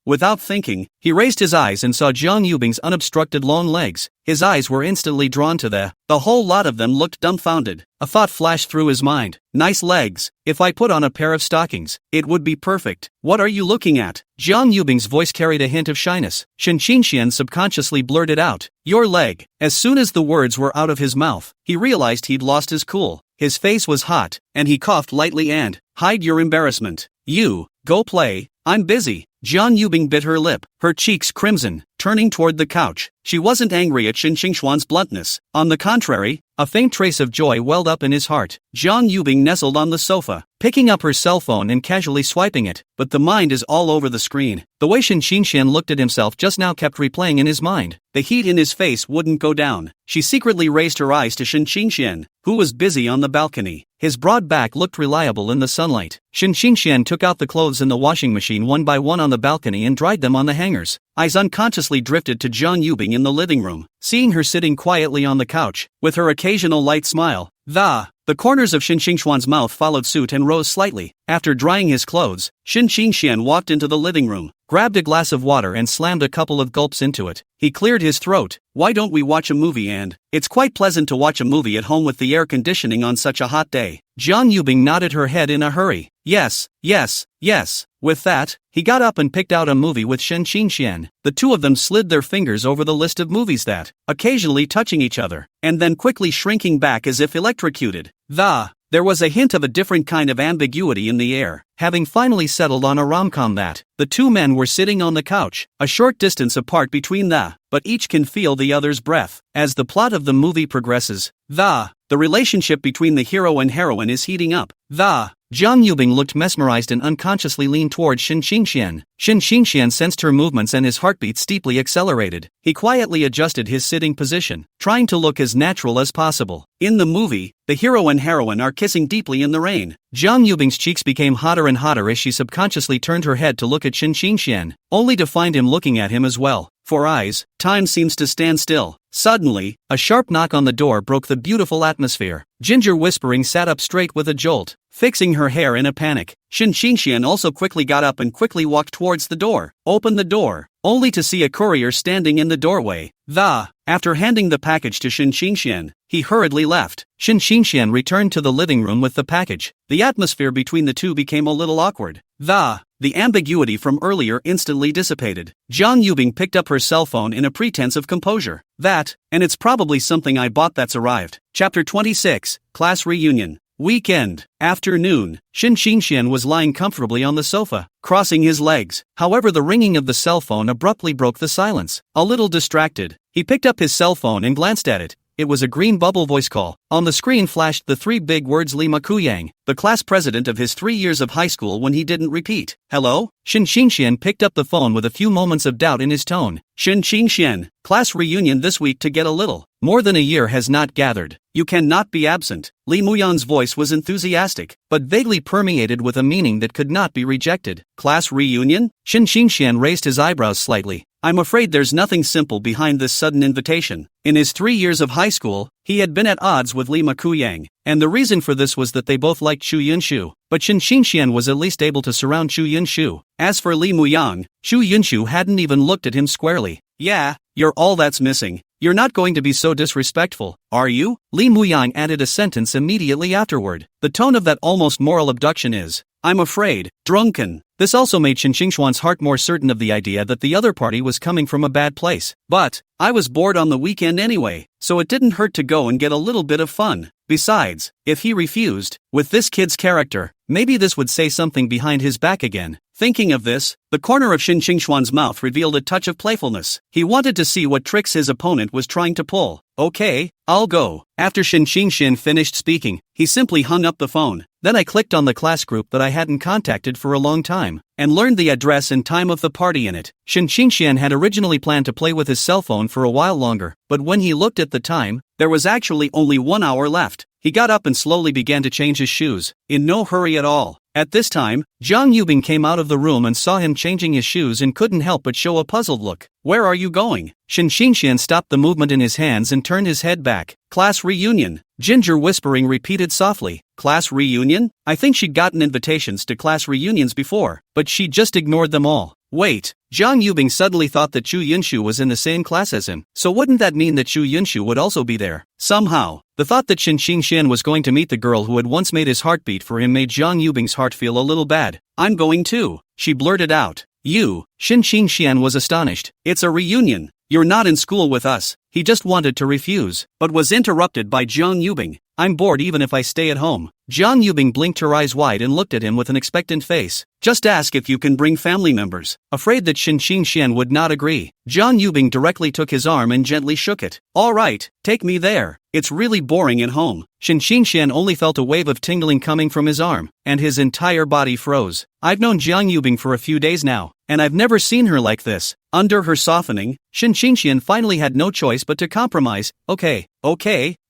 without thinking, he raised his eyes and saw Jiang Yubing's unobstructed long legs. His eyes were instantly drawn to the whole lot of them looked dumbfounded. A thought flashed through his mind. Nice legs. If I put on a pair of stockings, it would be perfect. What are you looking at? Jiang Yubing's voice carried a hint of shyness. Shin Xian subconsciously blurted out, your leg. As soon as the words were out of his mouth, he realized he'd lost his cool. His face was hot, and he coughed lightly and, hide your embarrassment. You, go play, I'm busy. Jiang Yubing bit her lip, her cheeks crimson, turning toward the couch. She wasn't angry at Shin Xian's bluntness. On the contrary, a faint trace of joy welled up in his heart. Jiang Yubing nestled on the sofa, picking up her cell phone and casually swiping it, but the mind is all over the screen. The way Shin Xian looked at himself just now kept replaying in his mind. The heat in his face wouldn't go down. She secretly raised her eyes to Shin Xian, who was busy on the balcony. His broad back looked reliable in the sunlight. Shin Xian took out the clothes in the washing machine one by one on the balcony and dried them on the hangers. Eyes unconsciously drifted to Jiang Yubing in the living room, seeing her sitting quietly on the couch, with her occasional light smile. The corners of Shin Xian's mouth followed suit and rose slightly. After drying his clothes, Shin Xian walked into the living room, grabbed a glass of water and slammed a couple of gulps into it. He cleared his throat. Why don't we watch a movie? And it's quite pleasant to watch a movie at home with the air conditioning on such a hot day. Jiang Yubing nodded her head in a hurry. Yes. With that, he got up and picked out a movie with Shin Xian. The two of them slid their fingers over the list of movies that, occasionally touching each other, and then quickly shrinking back as if electrocuted. There was a hint of a different kind of ambiguity in the air. Having finally settled on a rom-com that, the two men were sitting on the couch, a short distance apart between but each can feel the other's breath. As the plot of the movie progresses, the relationship between the hero and heroine is heating up. Jiang Yubing looked mesmerized and unconsciously leaned toward Shin Xian. Shin Xian sensed her movements and his heartbeat steeply accelerated. He quietly adjusted his sitting position, trying to look as natural as possible. In the movie, the hero and heroine are kissing deeply in the rain. Jiang Yubing's cheeks became hotter and hotter as she subconsciously turned her head to look at Shin Xian, only to find him looking at him as well. For eyes, time seems to stand still. Suddenly, a sharp knock on the door broke the beautiful atmosphere. Ginger Whispering sat up straight with a jolt, fixing her hair in a panic. Shin Xian also quickly got up and quickly walked towards the door, opened the door, only to see a courier standing in the doorway. After handing the package to Shin Xian, he hurriedly left. Shin Xian returned to the living room with the package. The atmosphere between the two became a little awkward. The ambiguity from earlier instantly dissipated. Jiang Yubing picked up her cell phone in a pretense of composure. And it's probably something I bought that's arrived. Chapter 26, Class Reunion. Weekend. Afternoon. Shin Xian was lying comfortably on the sofa, crossing his legs. However, the ringing of the cell phone abruptly broke the silence. A little distracted, he picked up his cell phone and glanced at it. It was a green bubble voice call. On the screen flashed the three big words Li Makuyang, the class president of his 3 years of high school when he didn't repeat. Hello? Shin Xian picked up the phone with a few moments of doubt in his tone. Shin Xian, class reunion this week to get a little. More than a year has not gathered. You cannot be absent. Li Muyang's voice was enthusiastic, but vaguely permeated with a meaning that could not be rejected. Class reunion? Shin Xian raised his eyebrows slightly. I'm afraid there's nothing simple behind this sudden invitation. In his 3 years of high school, he had been at odds with Li Makuyang, and the reason for this was that they both liked Xu Yunshu. But Shin Xian was at least able to surround Xu Yunshu. As for Li Muyang, Xu Yunshu hadn't even looked at him squarely. Yeah, you're all that's missing. You're not going to be so disrespectful, are you? Li Muyang added a sentence immediately afterward. The tone of that almost moral abduction is, I'm afraid, drunken. This also made Shin Xingxuan's heart more certain of the idea that the other party was coming from a bad place. But I was bored on the weekend anyway, so it didn't hurt to go and get a little bit of fun. Besides, if he refused, with this kid's character, maybe this would say something behind his back again. Thinking of this, the corner of Shin Xingxuan's mouth revealed a touch of playfulness. He wanted to see what tricks his opponent was trying to pull. Okay, I'll go. After Shin Xingxian finished speaking, he simply hung up the phone. Then I clicked on the class group that I hadn't contacted for a long time, and learned the address and time of the party in it. Shin Xingxian had originally planned to play with his cell phone for a while longer, but when he looked at the time, there was actually only 1 hour left. He got up and slowly began to change his shoes, in no hurry at all. At this time, Zhang Yubing came out of the room and saw him changing his shoes and couldn't help but show a puzzled look. Where are you going? Shin Xingxian stopped the movement in his hands and turned his head back. Class reunion. Ginger whispering repeated softly. Class reunion? I think she'd gotten invitations to class reunions before, but she just ignored them all. Wait, Zhang Yubing suddenly thought that Chu Yunshu was in the same class as him, so wouldn't that mean that Chu Yunshu would also be there? Somehow, the thought that Shin Xingxian was going to meet the girl who had once made his heart beat for him made Zhang Yubing's heart feel a little bad. I'm going too, she blurted out. You? Shin Xingxian was astonished. It's a reunion. You're not in school with us. He just wanted to refuse, but was interrupted by Zhang Yubing. I'm bored even if I stay at home. Zhang Yubing blinked her eyes wide and looked at him with an expectant face. Just ask if you can bring family members. Afraid that Shin Xingxian would not agree, Zhang Yubing directly took his arm and gently shook it. All right, take me there. It's really boring at home. Shin Xingxian only felt a wave of tingling coming from his arm, and his entire body froze. I've known Zhang Yubing for a few days now, and I've never seen her like this. Under her softening, Shin Xingxian finally had no choice but to compromise. Okay,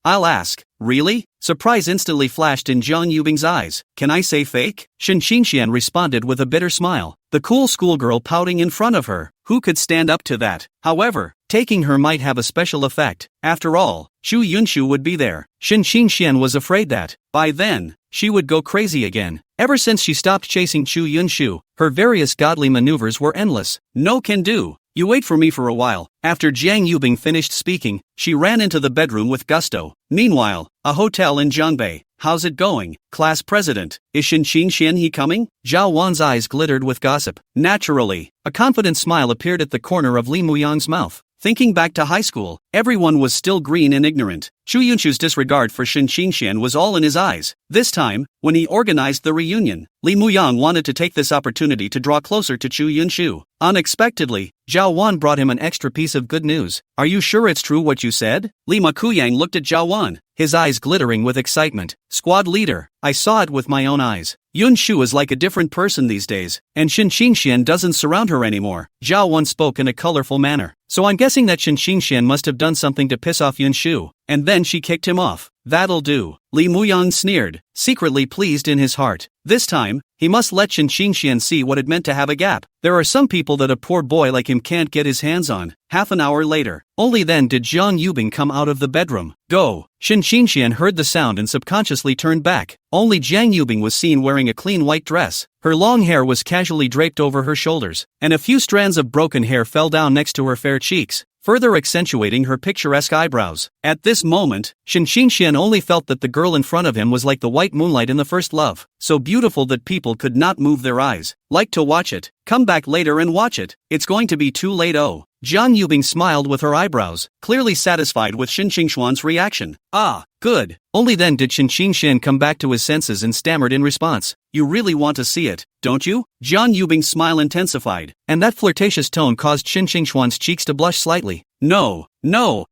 I'll ask. Really? Surprise instantly flashed in Zhang Yubing's eyes. Can I say fake? Shin Xingxian responded with a bitter smile. The cool schoolgirl pouting in front of her. Who could stand up to that? However, taking her might have a special effect. After all, Chu Yunshu would be there. Shin Xingxian was afraid that, by then, she would go crazy again. Ever since she stopped chasing Chu Yunshu, her various godly maneuvers were endless. No can do. You wait for me for a while. After Zhang Yubing finished speaking, she ran into the bedroom with gusto. Meanwhile, a hotel in Zhangbei. How's it going, class president? Is Shin Xingxian he coming? Zhao Wan's eyes glittered with gossip. Naturally, a confident smile appeared at the corner of Li Muyang's mouth. Thinking back to high school, everyone was still green and ignorant. Chu Yunshu's disregard for Shin Xingxian was all in his eyes. This time, when he organized the reunion, Li Muyang wanted to take this opportunity to draw closer to Chu Yunshu. Unexpectedly, Zhao Wan brought him an extra piece of good news. Are you sure it's true what you said? Li Makuyang looked at Zhao Wan, his eyes glittering with excitement. Squad leader, I saw it with my own eyes. Yunshu is like a different person these days, and Shin Xingxian doesn't surround her anymore. Zhao Wan spoke in a colorful manner. So I'm guessing that Shin Xingxian must have done something to piss off Yunshu, and then she kicked him off. That'll do. Li Muyang sneered, secretly pleased in his heart. This time, he must let Shin Xingxian see what it meant to have a gap. There are some people that a poor boy like him can't get his hands on. Half an hour later, only then did Zhang Yubing come out of the bedroom. Go! Shin Xingxian heard the sound and subconsciously turned back. Only Zhang Yubing was seen wearing a clean white dress. Her long hair was casually draped over her shoulders, and a few strands of broken hair fell down next to her fair cheeks, further accentuating her picturesque eyebrows. At this moment, Shin Xingxian only felt that the girl in front of him was like the white moonlight in the first love, so beautiful that people could not move their eyes. Like to watch it? Come back later and watch it. It's going to be too late. Oh. Zhang Yubing smiled with her eyebrows, clearly satisfied with Shin Xingxuan's reaction. Ah, good. Only then did Shin Xingxian come back to his senses and stammered in response. You really want to see it, don't you? Zhang Yubing's smile intensified, and that flirtatious tone caused Shin Xingxuan's cheeks to blush slightly. No,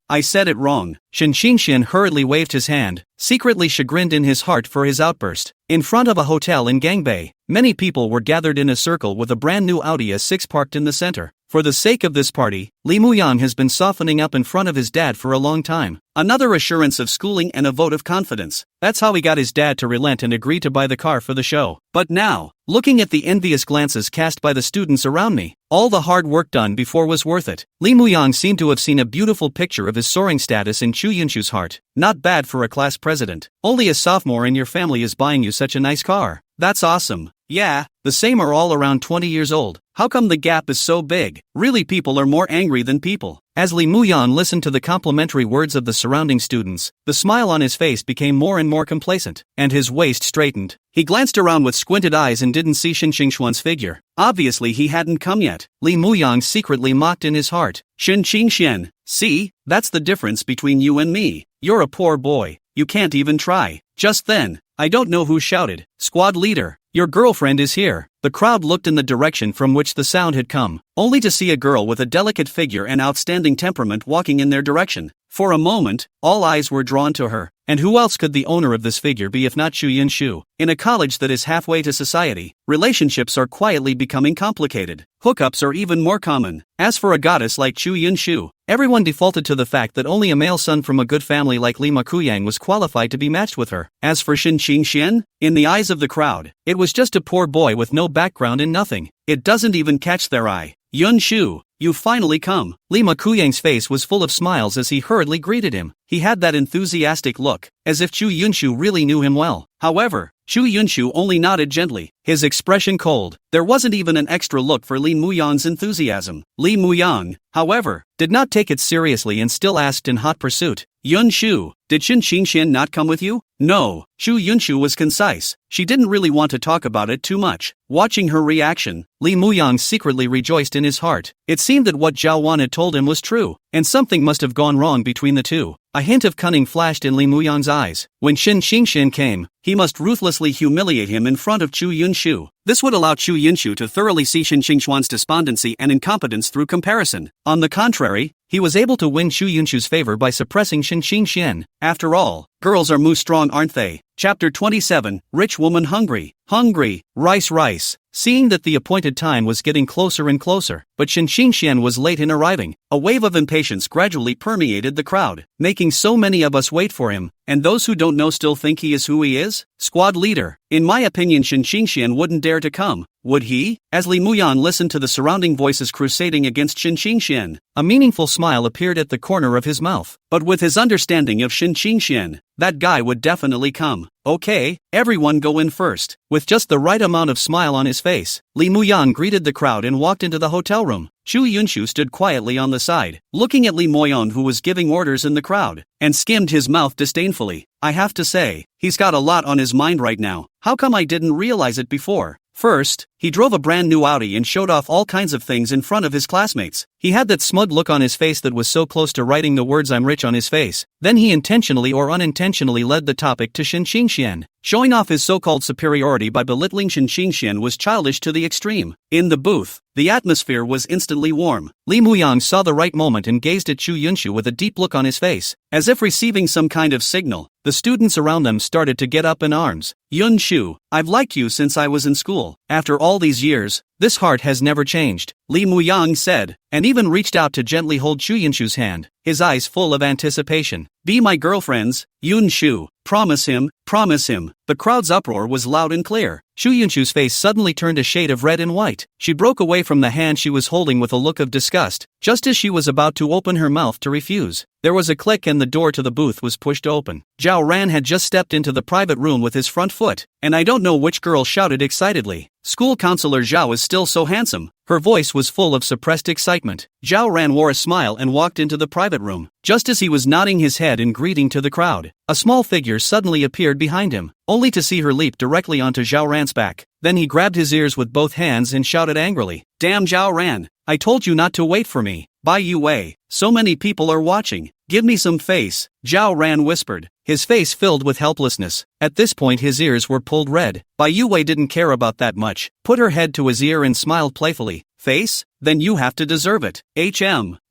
I said it wrong. Shin Xingxian hurriedly waved his hand, secretly chagrined in his heart for his outburst. In front of a hotel in Gangbei, many people were gathered in a circle with a brand new Audi A6 parked in the center. For the sake of this party, Li Muyang has been softening up in front of his dad for a long time. Another assurance of schooling and a vote of confidence. That's how he got his dad to relent and agree to buy the car for the show. But now, looking at the envious glances cast by the students around me, all the hard work done before was worth it. Li Muyang seemed to have seen a beautiful picture of his soaring status in Chu Yunshu's heart. Not bad for a class president. Only a sophomore in your family is buying you such a nice car. That's awesome. Yeah, the same are all around 20 years old. How come the gap is so big? Really, people are more angry than people. As Li Muyang listened to the complimentary words of the surrounding students, the smile on his face became more and more complacent, and his waist straightened. He glanced around with squinted eyes and didn't see Shin Xingxuan's figure. Obviously he hadn't come yet. Li Muyang secretly mocked in his heart. Shin Qingxian, see, that's the difference between you and me. You're a poor boy, you can't even try. Just then, I don't know who shouted, "Squad leader, your girlfriend is here." The crowd looked in the direction from which the sound had come, only to see a girl with a delicate figure and outstanding temperament walking in their direction. For a moment, all eyes were drawn to her, and who else could the owner of this figure be if not Xu Yunshu? In a college that is halfway to society, relationships are quietly becoming complicated. Hookups are even more common. As for a goddess like Xu Yunshu, everyone defaulted to the fact that only a male son from a good family like Li Makuyang was qualified to be matched with her. As for Shin Qingxian, in the eyes of the crowd, it was just a poor boy with no background and nothing. It doesn't even catch their eye. Yunshu, you've finally come. Li Makuyang's face was full of smiles as he hurriedly greeted him. He had that enthusiastic look, as if Xu Yunshu really knew him well. However, Xu Yunshu only nodded gently, his expression cold. There wasn't even an extra look for Li Muyang's enthusiasm. Li Muyang, however, did not take it seriously and still asked in hot pursuit, "Yunshu, did Shin Qingxian not come with you?" No, Xu Yunshu was concise. She didn't really want to talk about it too much. Watching her reaction, Li Muyang secretly rejoiced in his heart. It seemed that what Zhao Wan had told him was true, and something must have gone wrong between the two. A hint of cunning flashed in Li Muyang's eyes. When Shin Qingxian came, he must ruthlessly humiliate him in front of Xu Yunshu. This would allow Xu Yunshu to thoroughly see Shin Qingxuan's despondency and incompetence through comparison. On the contrary, he was able to win Xu Yunshu's favor by suppressing Shin Qingxian. After all, girls are strong, aren't they? Chapter 27, Rich Woman Hungry. Hungry, rice. Seeing that the appointed time was getting closer and closer, but Shin Qingxian was late in arriving, a wave of impatience gradually permeated the crowd, making so many of us wait for him, and those who don't know still think he is who he is? Squad leader. In my opinion, Shin Qingxian wouldn't dare to come, would he? As Li Muyang listened to the surrounding voices crusading against Shin Qingxian, a meaningful smile appeared at the corner of his mouth. But with his understanding of Shin Qingxian, that guy would definitely come. Okay, everyone go in first. With just the right amount of smile on his face, Li Muyang greeted the crowd and walked into the hotel room. Xu Yunshu stood quietly on the side, looking at Li Muyang, who was giving orders in the crowd, and skimmed his mouth disdainfully. I have to say, he's got a lot on his mind right now. How come I didn't realize it before? First, he drove a brand new Audi and showed off all kinds of things in front of his classmates. He had that smug look on his face that was so close to writing the words "I'm rich" on his face. Then he intentionally or unintentionally led the topic to Shin Qingxian. Showing off his so-called superiority by belittling Shin Qingxian was childish to the extreme. In the booth, the atmosphere was instantly warm. Li Muyang saw the right moment and gazed at Xu Yunshu with a deep look on his face, as if receiving some kind of signal. The students around them started to get up in arms. "Yunshu, I've liked you since I was in school. After all these years, this heart has never changed," Li Muyang said, and even reached out to gently hold Xu Yunshu's hand, his eyes full of anticipation. "Be my girlfriends, Yunshu. Promise him, promise him." The crowd's uproar was loud and clear. Xu Yunshu's face suddenly turned a shade of red and white. She broke away from the hand she was holding with a look of disgust, just as she was about to open her mouth to refuse. There was a click and the door to the booth was pushed open. Zhao Ran had just stepped into the private room with his front foot, and I don't know which girl shouted excitedly, "School counselor Zhao is still so handsome." Her voice was full of suppressed excitement. Zhao Ran wore a smile and walked into the private room. Just as he was nodding his head in greeting to the crowd, a small figure suddenly appeared behind him, only to see her leap directly onto Zhao Ran's back. Then he grabbed his ears with both hands and shouted angrily, "Damn Zhao Ran, I told you not to wait for me. Bai Yue, so many people are watching. Give me some face," Zhao Ran whispered, his face filled with helplessness. At this point his ears were pulled red. Bai Yue didn't care about that much, put her head to his ear and smiled playfully. "Face? Then you have to deserve it."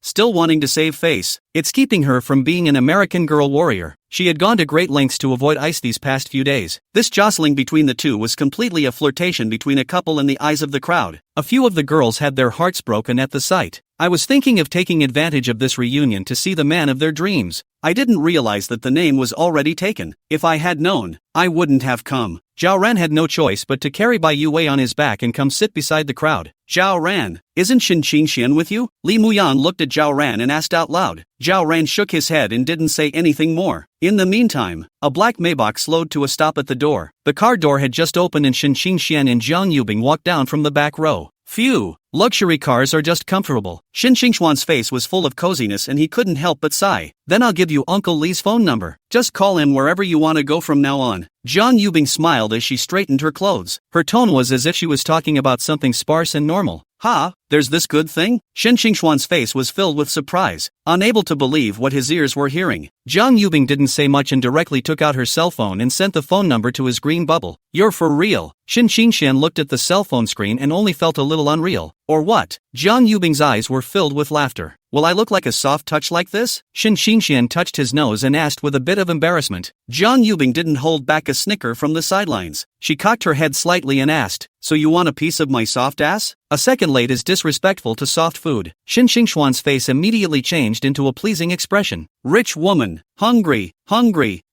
Still wanting to save face. It's keeping her from being an American girl warrior. She had gone to great lengths to avoid ice these past few days. This jostling between the two was completely a flirtation between a couple in the eyes of the crowd. A few of the girls had their hearts broken at the sight. I was thinking of taking advantage of this reunion to see the man of their dreams. I didn't realize that the name was already taken. If I had known, I wouldn't have come. Zhao Ran had no choice but to carry Bai Yue on his back and come sit beside the crowd. "Zhao Ran, isn't Shin Qingxian with you?" Li Muyang looked at Zhao Ran and asked out loud. Zhao Ran shook his head and didn't say anything more. In the meantime, a black Maybach slowed to a stop at the door. The car door had just opened and Shin Qingxian and Jiang Yubing walked down from the back row. "Phew," Luxury cars are just comfortable. Shin Xingxuan's face was full of coziness and he couldn't help but sigh. Then I'll give you Uncle Li's phone number. Just call him wherever you want to go from now on. Zhang Yubing smiled as she straightened her clothes. Her tone was as if she was talking about something sparse and normal. Ha, there's this good thing? Shin Xingxuan's face was filled with surprise, unable to believe what his ears were hearing. Zhang Yubing didn't say much and directly took out her cell phone and sent the phone number to his green bubble. You're for real? Shin Xingxian looked at the cell phone screen and only felt a little unreal. Or what? Zhang Yubing's eyes were filled with laughter. Will I look like a soft touch like this? Shin Xingxian touched his nose and asked with a bit of embarrassment. Zhang Yubing didn't hold back a snicker from the sidelines. She cocked her head slightly and asked, so you want a piece of my soft ass? A second late is disrespectful to soft food. Shin Xingxuan's face immediately changed into a pleasing expression. Rich woman, hungry,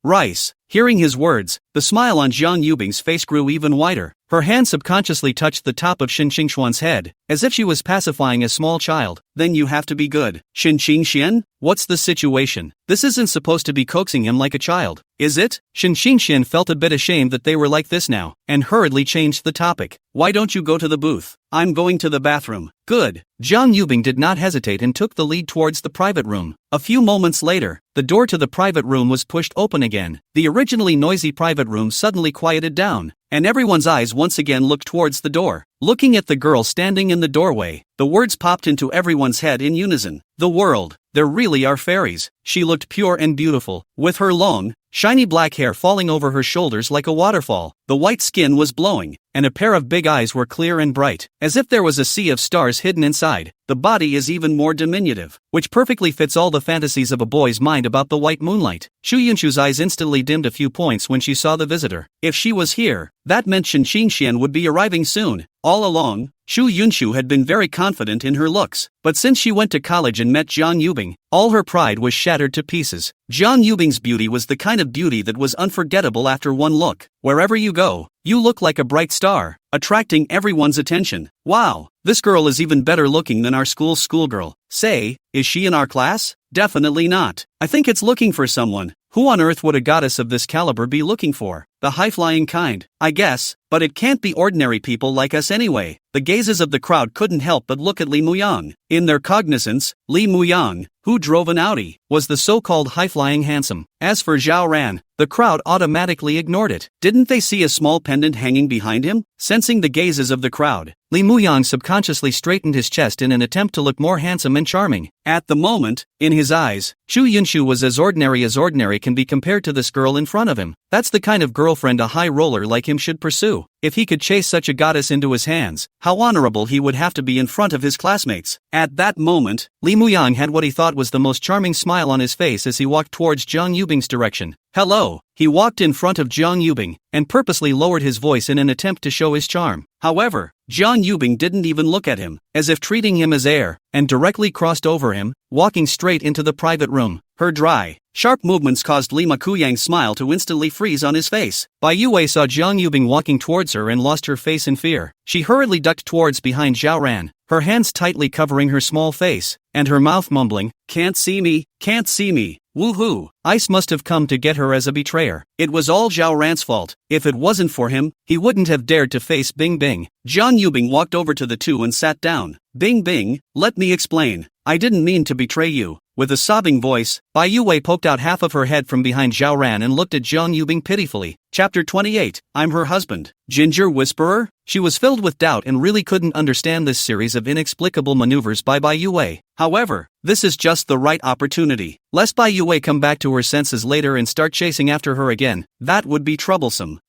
rice. Hearing his words, the smile on Zhang Yubing's face grew even wider. Her hand subconsciously touched the top of Shin Xingxuan's head, as if she was pacifying a small child. Then you have to be good. Shin Xingxian? What's the situation? This isn't supposed to be coaxing him like a child, is it? Shin Xingxian felt a bit ashamed that they were like this now, and hurriedly changed the topic. Why don't you go to the booth? I'm going to the bathroom. Good. Zhang Yubing did not hesitate and took the lead towards the private room. A few moments later, the door to the private room was pushed open again. The originally noisy private room suddenly quieted down, and everyone's eyes once again looked towards the door. Looking at the girl standing in the doorway, the words popped into everyone's head in unison. The world. There really are fairies. She looked pure and beautiful, with her long, shiny black hair falling over her shoulders like a waterfall. The white skin was glowing, and a pair of big eyes were clear and bright, as if there was a sea of stars hidden inside. The body is even more diminutive, which perfectly fits all the fantasies of a boy's mind about the white moonlight. Shu Yunshu's eyes instantly dimmed a few points when she saw the visitor. If she was here, that meant Shin Xingxian would be arriving soon. All along, Shu Yunshu had been very confident in her looks, but since she went to college and met Zhang Yubing, all her pride was shattered to pieces. Zhang Yubing's beauty was the kind of beauty that was unforgettable after one look. Wherever you go, you look like a bright star, attracting everyone's attention. Wow, this girl is even better looking than our schoolgirl. Say, is she in our class? Definitely not. I think it's looking for someone. Who on earth would a goddess of this caliber be looking for? The high-flying kind, I guess, but it can't be ordinary people like us anyway. The gazes of the crowd couldn't help but look at Li Muyang. In their cognizance, Li Muyang, who drove an Audi, was the so-called high-flying handsome. As for Zhao Ran, the crowd automatically ignored it. Didn't they see a small pendant hanging behind him? Sensing the gazes of the crowd, Li Muyang subconsciously straightened his chest in an attempt to look more handsome and charming. At the moment, in his eyes, Shu Yunshu was as ordinary can be compared to this girl in front of him. That's the kind of girlfriend a high roller like him should pursue. If he could chase such a goddess into his hands, how honorable he would have to be in front of his classmates. At that moment, Li Muyang had what he thought was the most charming smile on his face as he walked towards Zhang Yubing's direction. Hello. He walked in front of Zhang Yubing, and purposely lowered his voice in an attempt to show his charm. However, Zhang Yubing didn't even look at him, as if treating him as air, and directly crossed over him, walking straight into the private room. Her dry, sharp movements caused Li Makuyang's smile to instantly freeze on his face. Bai Yue saw Zhang Yubing walking towards her and lost her face in fear. She hurriedly ducked towards behind Zhao Ran, her hands tightly covering her small face, and her mouth mumbling, "Can't see me, can't see me. Woohoo! Ice must have come to get her as a betrayer." It was all Zhao Ran's fault. If it wasn't for him, he wouldn't have dared to face Bing Bing. Zhang Yubing walked over to the two and sat down. Bing Bing, let me explain. I didn't mean to betray you. With a sobbing voice, Bai Yue poked out half of her head from behind Zhao Ran and looked at Zhang Yubing pitifully. Chapter 28, I'm her husband. Ginger Whisperer? She was filled with doubt and really couldn't understand this series of inexplicable maneuvers by Bai Yue. However, this is just the right opportunity. Lest Bai Yue come back to her senses later and start chasing after her again, that would be troublesome.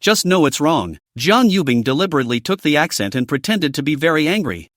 Just know it's wrong. Zhang Yubing deliberately took the accent and pretended to be very angry.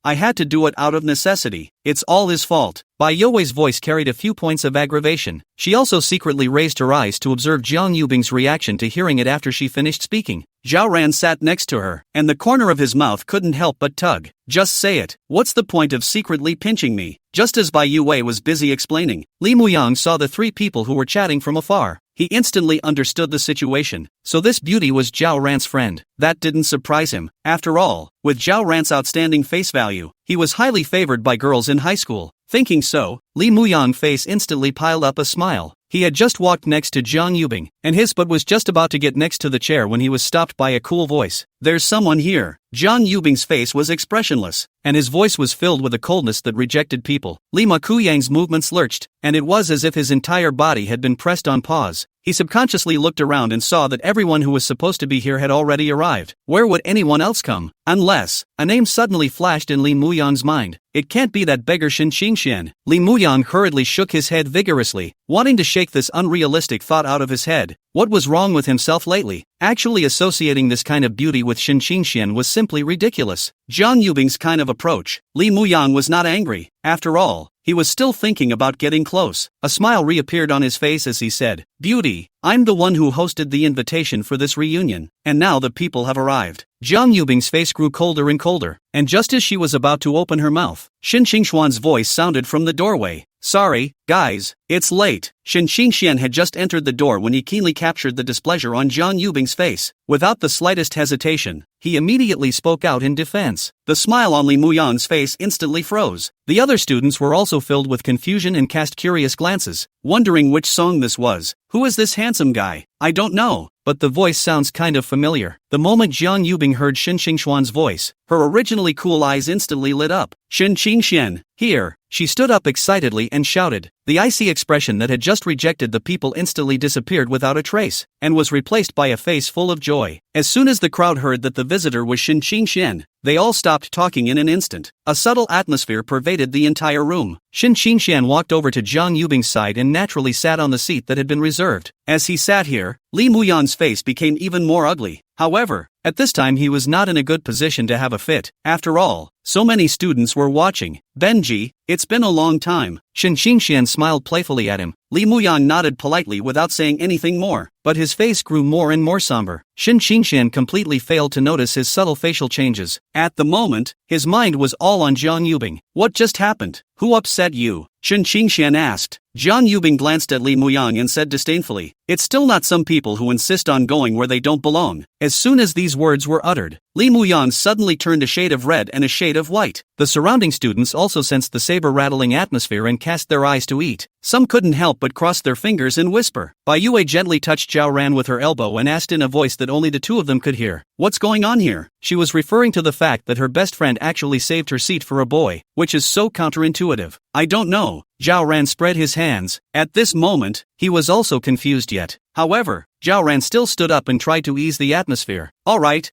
I had to do it out of necessity. It's all his fault. Bai Yue's voice carried a few points of aggravation. She also secretly raised her eyes to observe Zhang Yubing's reaction to hearing it after she finished speaking. Zhao Ran sat next to her, and the corner of his mouth couldn't help but tug. Just say it. What's the point of secretly pinching me? Just as Bai Yue was busy explaining, Li Muyang saw the three people who were chatting from afar. He instantly understood the situation. So this beauty was Zhao Ran's friend. That didn't surprise him. After all, with Zhao Ran's outstanding face value, he was highly favored by girls in high school. Thinking so, Li Muyang's face instantly piled up a smile. He had just walked next to Jiang Yubing, and his butt was just about to get next to the chair when he was stopped by a cool voice. "There's someone here." Jiang Yubing's face was expressionless, and his voice was filled with a coldness that rejected people. Li Makuyang's movements lurched, and it was as if his entire body had been pressed on pause. He subconsciously looked around and saw that everyone who was supposed to be here had already arrived. Where would anyone else come? Unless, a name suddenly flashed in Li Muyang's mind. It can't be that beggar Shen Qingxian. Li Muyang hurriedly shook his head vigorously, wanting to shake this unrealistic thought out of his head. What was wrong with himself lately? Actually associating this kind of beauty with Shen Qingxian was simply ridiculous. Jiang Yubing's kind of approach. Li Muyang was not angry. After all, he was still thinking about getting close. A smile reappeared on his face as he said, "Beauty, I'm the one who hosted the invitation for this reunion, and now the people have arrived." Jiang Yubing's face grew colder and colder, and just as she was about to open her mouth, Shen Qingxuan's voice sounded from the doorway. "Sorry, guys, it's late." Shen Qingxian had just entered the door when he keenly captured the displeasure on Jiang Yubing's face. Without the slightest hesitation, he immediately spoke out in defense. The smile on Li Muyang's face instantly froze. The other students were also filled with confusion and cast curious glances, wondering which song this was. "Who is this handsome guy? I don't know, but the voice sounds kind of familiar." The moment Jiang Yubing heard Shen Qingxuan's voice, her originally cool eyes instantly lit up. "Shen Qingxian, here!" She stood up excitedly and shouted. The icy expression that had just rejected the people instantly disappeared without a trace, and was replaced by a face full of joy. As soon as the crowd heard that the visitor was Shen Qingxian, they all stopped talking in an instant. A subtle atmosphere pervaded the entire room. Shen Qingxian walked over to Jiang Yubing's side and naturally sat on the seat that had been reserved. As he sat here, Li Muyang's face became even more ugly. However, at this time he was not in a good position to have a fit. After all, so many students were watching. "Benji, it's been a long time." Shen Qingxian smiled playfully at him. Li Muyang nodded politely without saying anything more, but his face grew more and more somber. Shen Qingxian completely failed to notice his subtle facial changes. At the moment, his mind was all on Jiang Yubing. "What just happened? Who upset you?" Shen Qingxian asked. Jiang Yubing glanced at Li Muyang and said disdainfully, "It's still not some people who insist on going where they don't belong." As soon as these words were uttered, Li Muyang suddenly turned a shade of red and a shade of white. The surrounding students also sensed the saber-rattling atmosphere and cast their eyes to eat. Some couldn't help but cross their fingers and whisper. Bai Yue gently touched Zhao Ran with her elbow and asked in a voice that only the two of them could hear, "What's going on here?" She was referring to the fact that her best friend actually saved her seat for a boy, which is so counterintuitive. "I don't know." Zhao Ran spread his hands. At this moment, he was also confused yet. However, Zhao Ran still stood up and tried to ease the atmosphere. All right,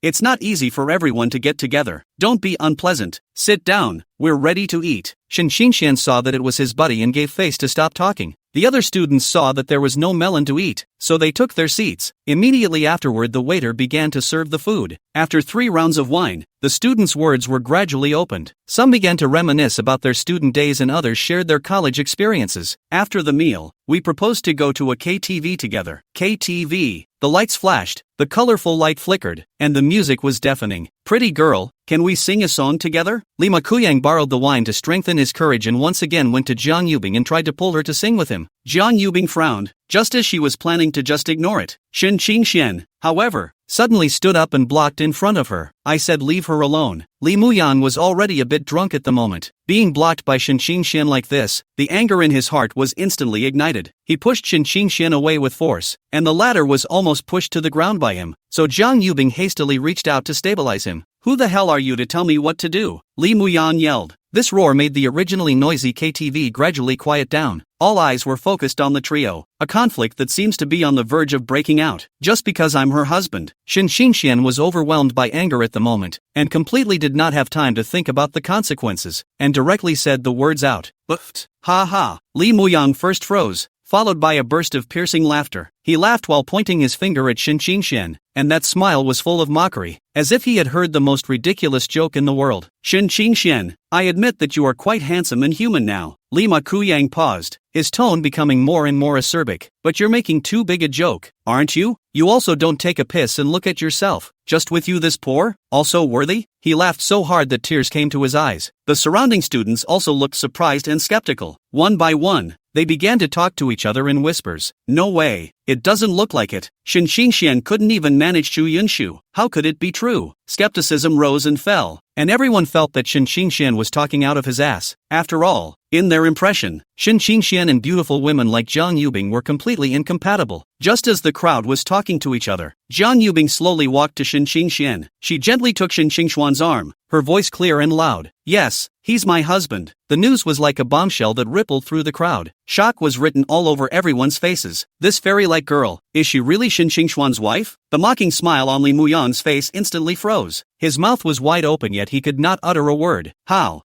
it's not easy for everyone to get together. Don't be unpleasant. Sit down, we're ready to eat." Shen Qingxian saw that it was his buddy and gave face to stop talking. The other students saw that there was no melon to eat, so they took their seats. Immediately afterward the waiter began to serve the food. After 3 rounds of wine, the students' words were gradually opened. Some began to reminisce about their student days and others shared their college experiences. After the meal, we proposed to go to a KTV together. KTV. The lights flashed, the colorful light flickered, and the music was deafening. "Pretty girl, can we sing a song together?" Li Makuyang borrowed the wine to strengthen his courage and once again went to Jiang Yubing and tried to pull her to sing with him. Jiang Yubing frowned, just as she was planning to just ignore it. Shen Qingxian, however, suddenly stood up and blocked in front of her. "I said leave her alone." Li Muyang was already a bit drunk at the moment. Being blocked by Shen Qingxian like this, the anger in his heart was instantly ignited. He pushed Shen Qingxian away with force, and the latter was almost pushed to the ground by him, so Jiang Yubing hastily reached out to stabilize him. "Who the hell are you to tell me what to do?" Li Muyang yelled. This roar made the originally noisy KTV gradually quiet down. All eyes were focused on the trio, a conflict that seems to be on the verge of breaking out. "Just because I'm her husband." Shen Qingxian was overwhelmed by anger at the moment, and completely did not have time to think about the consequences, and directly said the words out. "Buffed. Ha ha." Li Muyang first froze, followed by a burst of piercing laughter. He laughed while pointing his finger at Shen Qingxian, and that smile was full of mockery, as if he had heard the most ridiculous joke in the world. "Shen Qingxian, I admit that you are quite handsome and human now." Li Makuyang paused, his tone becoming more and more acerbic. "But you're making too big a joke, aren't you? You also don't take a piss and look at yourself. Just with you this poor? Also worthy?" He laughed so hard that tears came to his eyes. The surrounding students also looked surprised and skeptical. One by one, they began to talk to each other in whispers. "No way. It doesn't look like it. Shin Xingxian couldn't even manage Chu Yunshu. How could it be true? Skepticism rose and fell, and everyone felt that Shin Xingxian was talking out of his ass. After all, in their impression, Shin Xingxian and beautiful women like Jiang Yubing were completely incompatible. Just as the crowd was talking to each other, Jiang Yubing slowly walked to Shin Xingxian. She gently took Shin Xingxuan's arm, her voice clear and loud. Yes, he's my husband. The news was like a bombshell that rippled through the crowd. Shock was written all over everyone's faces. This fairy-like girl, is she really Shin Xingxuan's wife? The mocking smile on Li Muyang's face instantly froze. His mouth was wide open yet he could not utter a word. How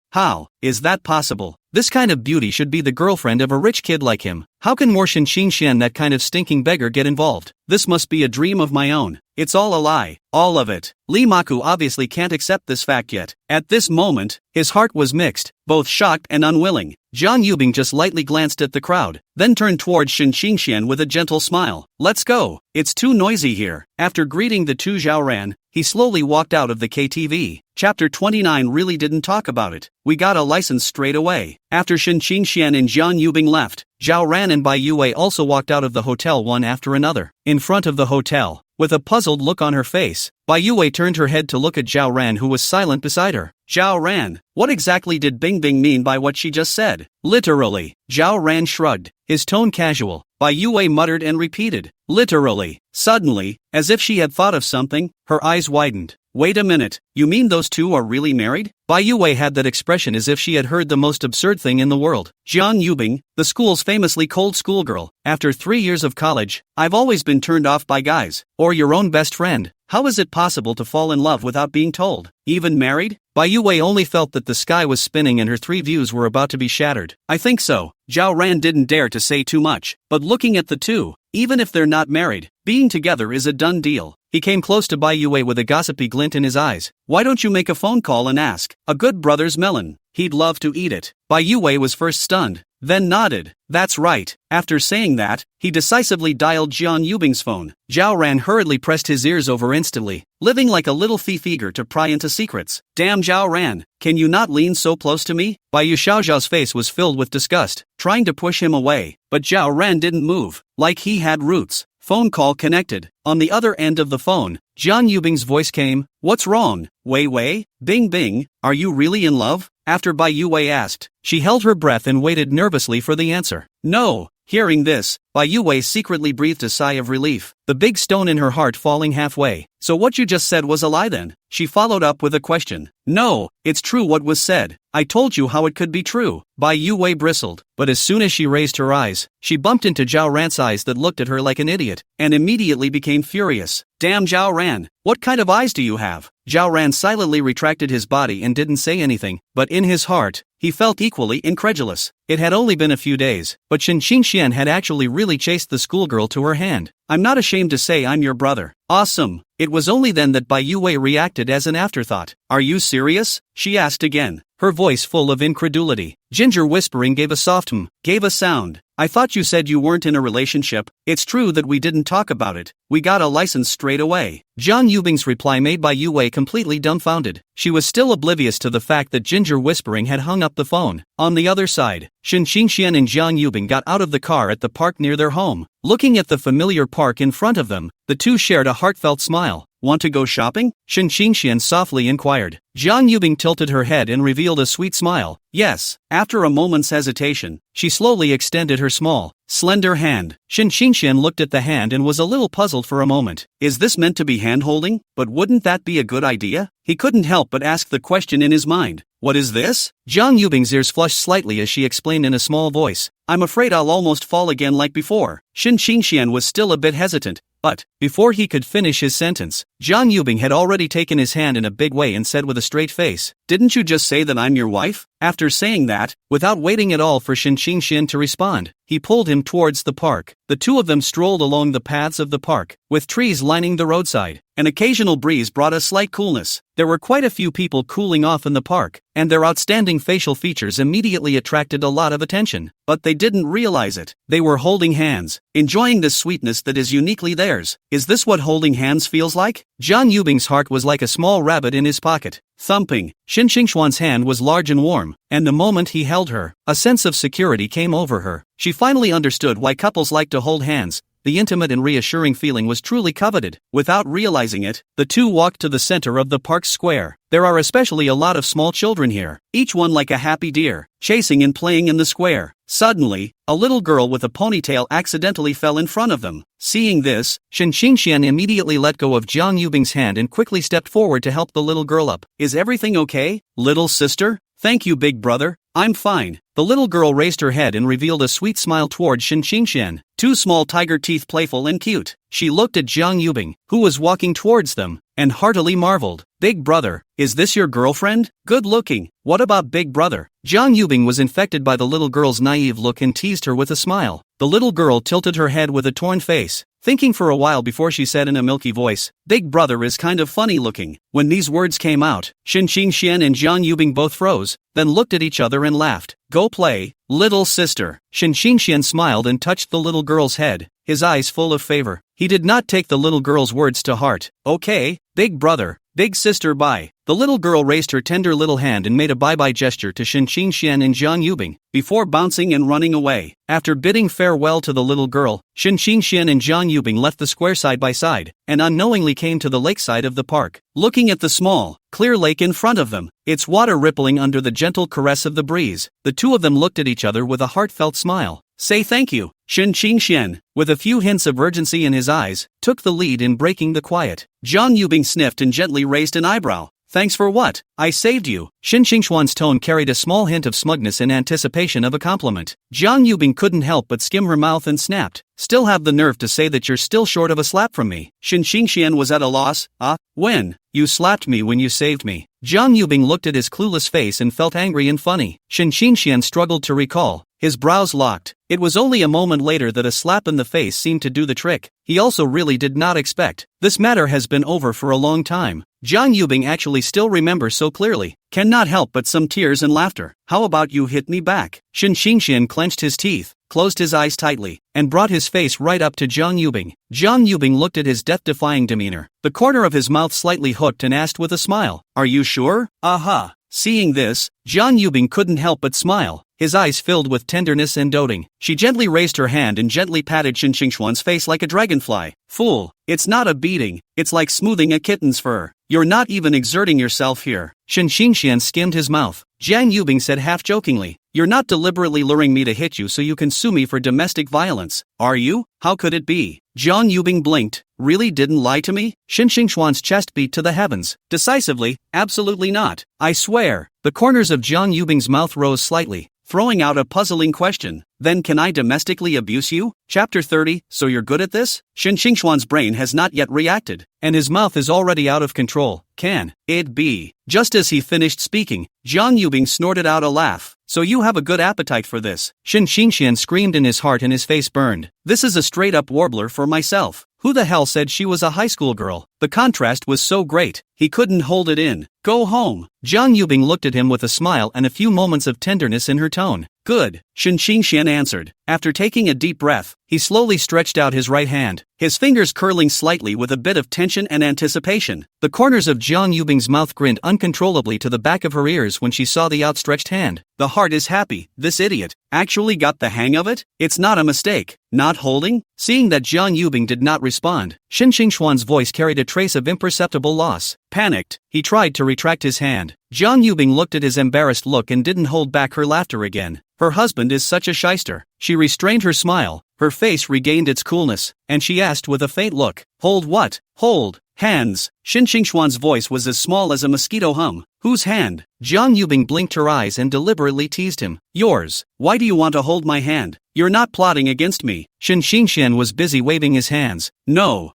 is that possible? This kind of beauty should be the girlfriend of a rich kid like him. How can more Shin Xingxian, that kind of stinking beggar, get involved? This must be a dream of my own. It's all a lie. All of it. Li Maku obviously can't accept this fact yet. At this moment, his heart was mixed, both shocked and unwilling. Jiang Yubing just lightly glanced at the crowd, then turned towards Shin Xingxian with a gentle smile. Let's go. It's too noisy here. After greeting the two Zhaoran, he slowly walked out of the KTV. Chapter 29 really didn't talk about it. We got a license straight away. After Shin Xingxian and Jiang Yubing left, Zhao Ran and Bai Yue also walked out of the hotel one after another. In front of the hotel, with a puzzled look on her face, Bai Yue turned her head to look at Zhao Ran, who was silent beside her. Zhao Ran, what exactly did Bing Bing mean by what she just said? Literally. Zhao Ran shrugged, his tone casual. Bai Yue muttered and repeated, literally. Suddenly, as if she had thought of something, her eyes widened. Wait a minute, you mean those two are really married? Bai Yue had that expression as if she had heard the most absurd thing in the world. Jiang Yubing, the school's famously cold schoolgirl, after 3 years of college, I've always been turned off by guys. Or your own best friend. How is it possible to fall in love without being told? Even married? Bai Yue only felt that the sky was spinning and her three views were about to be shattered. I think so. Zhao Ran didn't dare to say too much, but looking at the two, even if they're not married, being together is a done deal. He came close to Bai Yue with a gossipy glint in his eyes. Why don't you make a phone call and ask? A good brother's melon. He'd love to eat it. Bai Yue was first stunned, then nodded. That's right. After saying that, he decisively dialed Jiang Yubing's phone. Zhao Ran hurriedly pressed his ears over instantly, living like a little thief eager to pry into secrets. Damn Zhao Ran, can you not lean so close to me? Bai Yu Xiaozhao's face was filled with disgust, trying to push him away, but Zhao Ran didn't move, like he had roots. Phone call connected. On the other end of the phone, Jiang Yubing's voice came. What's wrong, Wei Wei? Bing Bing, are you really in love? After Bai Yue asked, she held her breath and waited nervously for the answer. No. Hearing this, Bai Yue secretly breathed a sigh of relief, the big stone in her heart falling halfway. So what you just said was a lie then? She followed up with a question. No, it's true what was said. I told you how it could be true. Bai Yue bristled, but as soon as she raised her eyes, she bumped into Zhao Ran's eyes that looked at her like an idiot, and immediately became furious. Damn Zhao Ran, what kind of eyes do you have? Zhao Ran silently retracted his body and didn't say anything, but in his heart, he felt equally incredulous. It had only been a few days, but Shin Xingxian had actually really chased the schoolgirl to her hand. I'm not ashamed to say I'm your brother. Awesome. It was only then that Bai Yue reacted as an afterthought. Are you serious? She asked again, her voice full of incredulity. Ginger whispering gave a soft gave a sound. I thought you said you weren't in a relationship. It's true that we didn't talk about it. We got a license straight away. Jiang Yubing's reply made Bai Yue completely dumbfounded. She was still oblivious to the fact that Ginger whispering had hung up the phone. On the other side, Shin Xingxian and Jiang Yubing got out of the car at the park near their home. Looking at the familiar park in front of them, the two shared a heartfelt smile. Want to go shopping? Shin Xingxian softly inquired. Jiang Yubing tilted her head and revealed a sweet smile. Yes. After a moment's hesitation, she slowly extended her small, slender hand. Shin Xingxian looked at the hand and was a little puzzled for a moment. Is this meant to be hand-holding? But wouldn't that be a good idea? He couldn't help but ask the question in his mind. What is this? Jiang Yubing's ears flushed slightly as she explained in a small voice. I'm afraid I'll almost fall again like before. Shin Xingxian was still a bit hesitant, but, before he could finish his sentence, Jiang Yubing had already taken his hand in a big way and said with a straight face, Didn't you just say that I'm your wife? After saying that, without waiting at all for Shin Xingxian to respond, he pulled him towards the park. The two of them strolled along the paths of the park, with trees lining the roadside. An occasional breeze brought a slight coolness. There were quite a few people cooling off in the park, and their outstanding facial features immediately attracted a lot of attention. But they didn't realize it. They were holding hands, enjoying the sweetness that is uniquely theirs. Is this what holding hands feels like? Jiang Yubing's heart was like a small rabbit in his pocket, thumping. Shin Xingxuan's hand was large and warm, and the moment he held her, a sense of security came over her. She finally understood why couples like to hold hands. the intimate and reassuring feeling was truly coveted. Without realizing it, the two walked to the center of the park's square. There are especially a lot of small children here, each one like a happy deer, chasing and playing in the square. Suddenly, a little girl with a ponytail accidentally fell in front of them. Seeing this, Shen Xingxian immediately let go of Jiang Yubing's hand and quickly stepped forward to help the little girl up. Is everything okay, little sister? Thank you, big brother. I'm fine. The little girl raised her head and revealed a sweet smile toward Shen Xingxian, two small tiger teeth playful and cute. She looked at Jiang Yubing, who was walking towards them, and heartily marveled. Big brother, is this your girlfriend? Good looking. What about big brother? Jiang Yubing was infected by the little girl's naive look and teased her with a smile. The little girl tilted her head with a torn face, thinking for a while before she said in a milky voice, Big brother is kind of funny looking. When these words came out, Shen Xingxian and Jiang Yubing both froze, then looked at each other and laughed. Go play, little sister. Shen Xingxian smiled and touched the little girl's head, his eyes full of favor. He did not take the little girl's words to heart. Okay, big brother, big sister, bye. The little girl raised her tender little hand and made a bye-bye gesture to Shen Xingxian and Jiang Yubing, before bouncing and running away. After bidding farewell to the little girl, Shen Xingxian and Jiang Yubing left the square side by side, and unknowingly came to the lakeside of the park. Looking at the small, clear lake in front of them, its water rippling under the gentle caress of the breeze, the two of them looked at each other with a heartfelt smile. Say thank you. Shen Xingxian, with a few hints of urgency in his eyes, took the lead in breaking the quiet. Jiang Yubing sniffed and gently raised an eyebrow. Thanks for what? I saved you. Shen Xingxuan's tone carried a small hint of smugness in anticipation of a compliment. Jiang Yubing couldn't help but skim her mouth and snapped. Still have the nerve to say that you're still short of a slap from me. Shen Xingxian was at a loss. When? You slapped me when you saved me. Jiang Yubing looked at his clueless face and felt angry and funny. Shen Xingxian struggled to recall. His brows locked. It was only a moment later that a slap in the face seemed to do the trick. He also really did not expect. This matter has been over for a long time. Jiang Yubing actually still remembers so clearly. Cannot help but some tears and laughter. How about you hit me back? Shen Xingxian clenched his teeth, closed his eyes tightly, and brought his face right up to Jiang Yubing. Jiang Yubing looked at his death-defying demeanor, the corner of his mouth slightly hooked, and asked with a smile, Are you sure? Aha. Seeing this, Jiang Yubing couldn't help but smile, his eyes filled with tenderness and doting. She gently raised her hand and gently patted Shen Xingxuan's face like a dragonfly. Fool, it's not a beating, it's like smoothing a kitten's fur. You're not even exerting yourself here. Shen Xingxian skimmed his mouth. Jiang Yubing said half-jokingly, You're not deliberately luring me to hit you so you can sue me for domestic violence, are you? How could it be? Jiang Yubing blinked. Really didn't lie to me? Shen Xingxuan's chest beat to the heavens. Decisively, absolutely not. I swear. The corners of Jiang Yubing's mouth rose slightly, throwing out a puzzling question. Then can I domestically abuse you? Chapter 30, so you're good at this? Shen Xingxuan's brain has not yet reacted, and his mouth is already out of control. Can it be? Just as he finished speaking, Jiang Yubing snorted out a laugh. So you have a good appetite for this. Shen Xingxian screamed in his heart and his face burned. This is a straight-up warbler for myself. Who the hell said she was a high school girl? The contrast was so great, he couldn't hold it in. Go home. Jiang Yubing looked at him with a smile and a few moments of tenderness in her tone. Good, Shen Xingxian answered. After taking a deep breath, he slowly stretched out his right hand, his fingers curling slightly with a bit of tension and anticipation. The corners of Jiang Yubing's mouth grinned uncontrollably to the back of her ears when she saw the outstretched hand. The heart is happy. This idiot actually got the hang of it? It's not a mistake. Not holding? Seeing that Jiang Yubing did not respond, Shen Xingxuan's voice carried a trace of imperceptible loss. Panicked, he tried to retract his hand. Jiang Yubing looked at his embarrassed look and didn't hold back her laughter again. Her husband is such a shyster. She restrained her smile, her face regained its coolness, and she asked with a faint look, Hold what? Hold. Hands. Shen Xingxuan's voice was as small as a mosquito hum. Whose hand? Jiang Yubing blinked her eyes and deliberately teased him. Yours. Why do you want to hold my hand? You're not plotting against me. Shen Xingxian was busy waving his hands. No,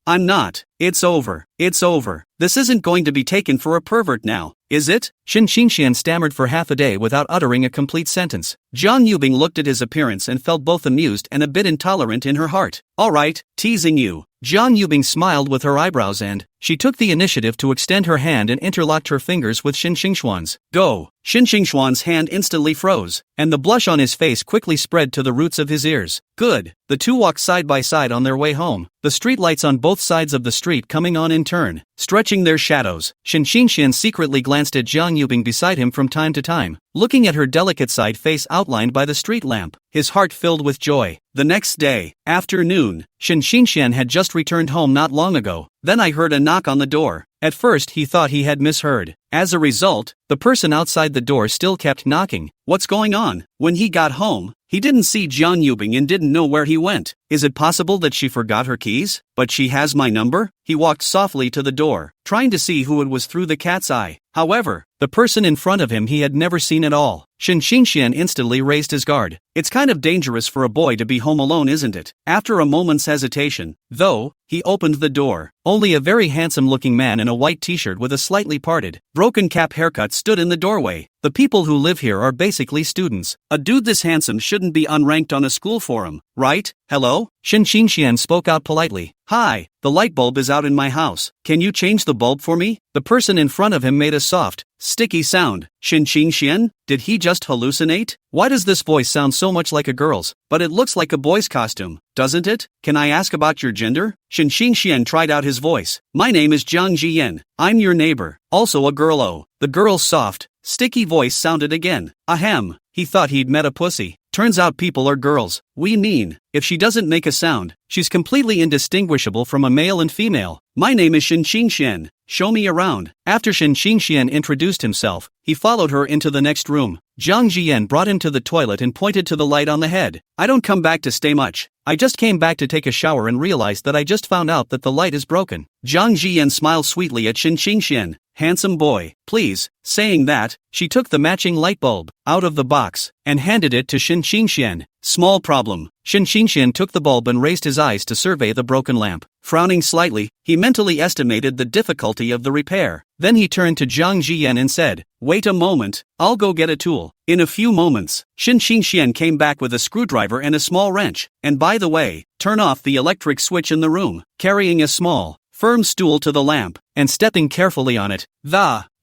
I'm not. It's over. It's over. This isn't going to be taken for a pervert now, is it? Shen Xingxian stammered for half a day without uttering a complete sentence. Jiang Yubing looked at his appearance and felt both amused and a bit intolerant in her heart. All right, teasing you. Jiang Yubing smiled with her eyebrows and, she took the initiative to extend her hand and interlocked her fingers with Xin Xingxuan's. Go! Xin Xingxuan's hand instantly froze, and the blush on his face quickly spread to the roots of his ears. Good. The two walked side by side on their way home, the street lights on both sides of the street coming on in turn, stretching their shadows. Xin Xingxian secretly glanced at Jiang Yubing beside him from time to time, looking at her delicate side face outlined by the street lamp, his heart filled with joy. The next day, afternoon, Xin Xingxian had just returned home not long ago. Then I heard a knock on the door. At first he thought he had misheard. As a result, the person outside the door still kept knocking. What's going on? When he got home, he didn't see Jiang Yubing and didn't know where he went. Is it possible that she forgot her keys? But she has my number? He walked softly to the door, trying to see who it was through the cat's eye. However, the person in front of him he had never seen at all. Xin Xingxian instantly raised his guard. It's kind of dangerous for a boy to be home alone, isn't it? After a moment's hesitation, though, he opened the door. Only a very handsome-looking man in a white t-shirt with a slightly parted, broken cap haircut stood in the doorway. The people who live here are basically students. A dude this handsome shouldn't be unranked on a school forum, right? Hello? Xin Xingxian spoke out politely. Hi, the light bulb is out in my house. Can you change the bulb for me? The person in front of him made a soft, sticky sound. Xin Xingxian? Did he just hallucinate? Why does this voice sound so much like a girl's, but it looks like a boy's costume, doesn't it? Can I ask about your gender? Xin Xingxian tried out his voice. My name is Jiang Jiyan. I'm your neighbor, also a girl. Oh, the girl's soft, sticky voice sounded again. Ahem, he thought he'd met a pussy. Turns out people are girls. We mean, if she doesn't make a sound, she's completely indistinguishable from a male and female. My name is Xin Xingxian. Show me around. After Xin Xingxian introduced himself, he followed her into the next room. Jiang Jiyan brought him to the toilet and pointed to the light on the head. I don't come back to stay much. I just came back to take a shower and realized that I just found out that the light is broken. Jiang Jiyan smiled sweetly at Xin Xingxian. Handsome boy, please. Saying that, she took the matching light bulb out of the box and handed it to Xin Xingxian. Small problem. Xin Xingxian took the bulb and raised his eyes to survey the broken lamp. Frowning slightly, he mentally estimated the difficulty of the repair. Then he turned to Jiang Jiyan and said, "Wait a moment, I'll go get a tool." In a few moments, Xin Xingxian came back with a screwdriver and a small wrench. And by the way, turn off the electric switch in the room. Carrying a small, firm stool to the lamp, and stepping carefully on it,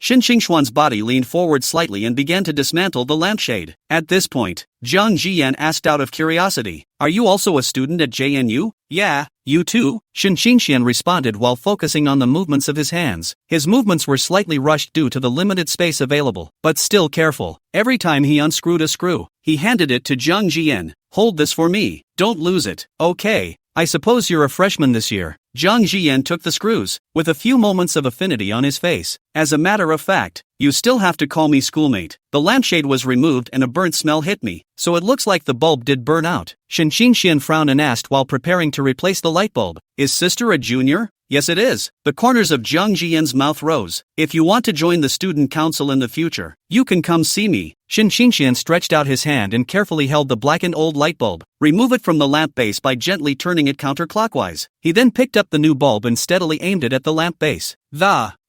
Xin Xingxuan's body leaned forward slightly and began to dismantle the lampshade. At this point, Jiang Jiyan asked out of curiosity, "Are you also a student at JNU?" "Yeah, you too," Xin Xingxian responded while focusing on the movements of his hands. His movements were slightly rushed due to the limited space available, but still careful. Every time he unscrewed a screw, he handed it to Jiang Jiyan. "Hold this for me, don't lose it." "Okay, I suppose you're a freshman this year." Jiang Jiyan took the screws, with a few moments of affinity on his face. "As a matter of fact, you still have to call me schoolmate." The lampshade was removed and a burnt smell hit me, so it looks like the bulb did burn out. Xin Xingxian frowned and asked while preparing to replace the light bulb, "Is sister a junior?" "Yes it is." The corners of Jiang Jiyan's mouth rose. "If you want to join the student council in the future, you can come see me." Xin Xingxian stretched out his hand and carefully held the blackened old light bulb. Remove it from the lamp base by gently turning it counterclockwise. He then picked up the new bulb and steadily aimed it at the lamp base.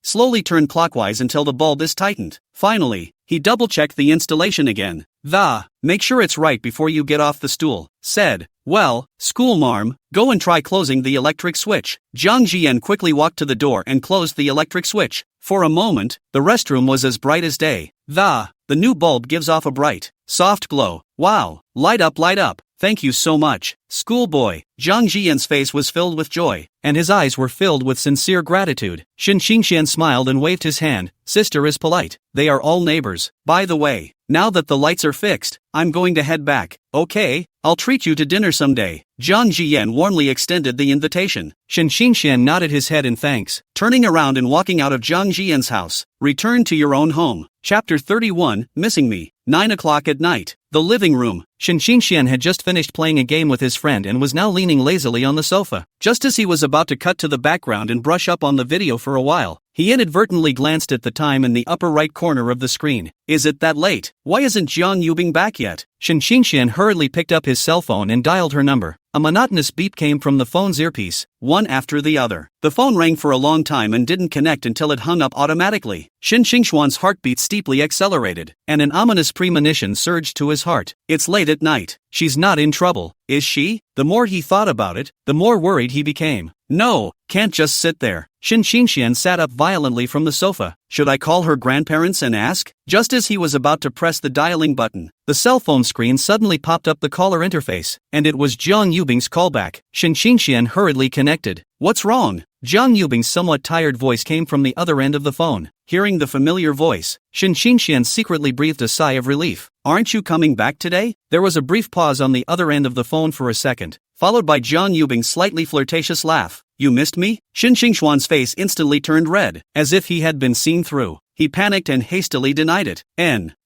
Slowly turn clockwise until the bulb is tightened. Finally, he double-checked the installation again. Make sure it's right before you get off the stool," said. "Well, schoolmarm, go and try closing the electric switch." Jiang Jiyan quickly walked to the door and closed the electric switch. For a moment, the restroom was as bright as day. The new bulb gives off a bright, soft glow. "Wow, light up, light up. Thank you so much, schoolboy." Jiang Jiyan's face was filled with joy, and his eyes were filled with sincere gratitude. Xin Xingxian smiled and waved his hand. "Sister is polite. They are all neighbors. By the way, now that the lights are fixed, I'm going to head back." "Okay, I'll treat you to dinner someday." Jiang Jiyan warmly extended the invitation. Xin Xingxian nodded his head in thanks, turning around and walking out of Jiang Jiyan's house. Return to your own home. Chapter 31, Missing Me. 9 o'clock at night. The living room. Xin Xingxian had just finished playing a game with his friend and was now leaning lazily on the sofa. Just as he was about to cut to the background and brush up on the video for a while, he inadvertently glanced at the time in the upper right corner of the screen. Is it that late? Why isn't Jiang Yubing back yet? Xin Xingxian hurriedly picked up his cell phone and dialed her number. A monotonous beep came from the phone's earpiece. one after the other. The phone rang for a long time and didn't connect until it hung up automatically. Shin Xingxuan's heartbeat steeply accelerated, and an ominous premonition surged to his heart. It's late at night. She's not in trouble, is she? The more he thought about it, the more worried he became. No, can't just sit there. Shin Xingxian sat up violently from the sofa. Should I call her grandparents and ask? Just as he was about to press the dialing button, the cell phone screen suddenly popped up the caller interface, and it was Jiang Yubing's callback. Shin Xingxian hurriedly connected. What's wrong? Jiang Yubing's somewhat tired voice came from the other end of the phone. Hearing the familiar voice, Shin Xingxian secretly breathed a sigh of relief. Aren't you coming back today? There was a brief pause on the other end of the phone for a second, followed by Jiang Yubing's slightly flirtatious laugh. You missed me? Shin Xingxuan's face instantly turned red, as if he had been seen through. He panicked and hastily denied it.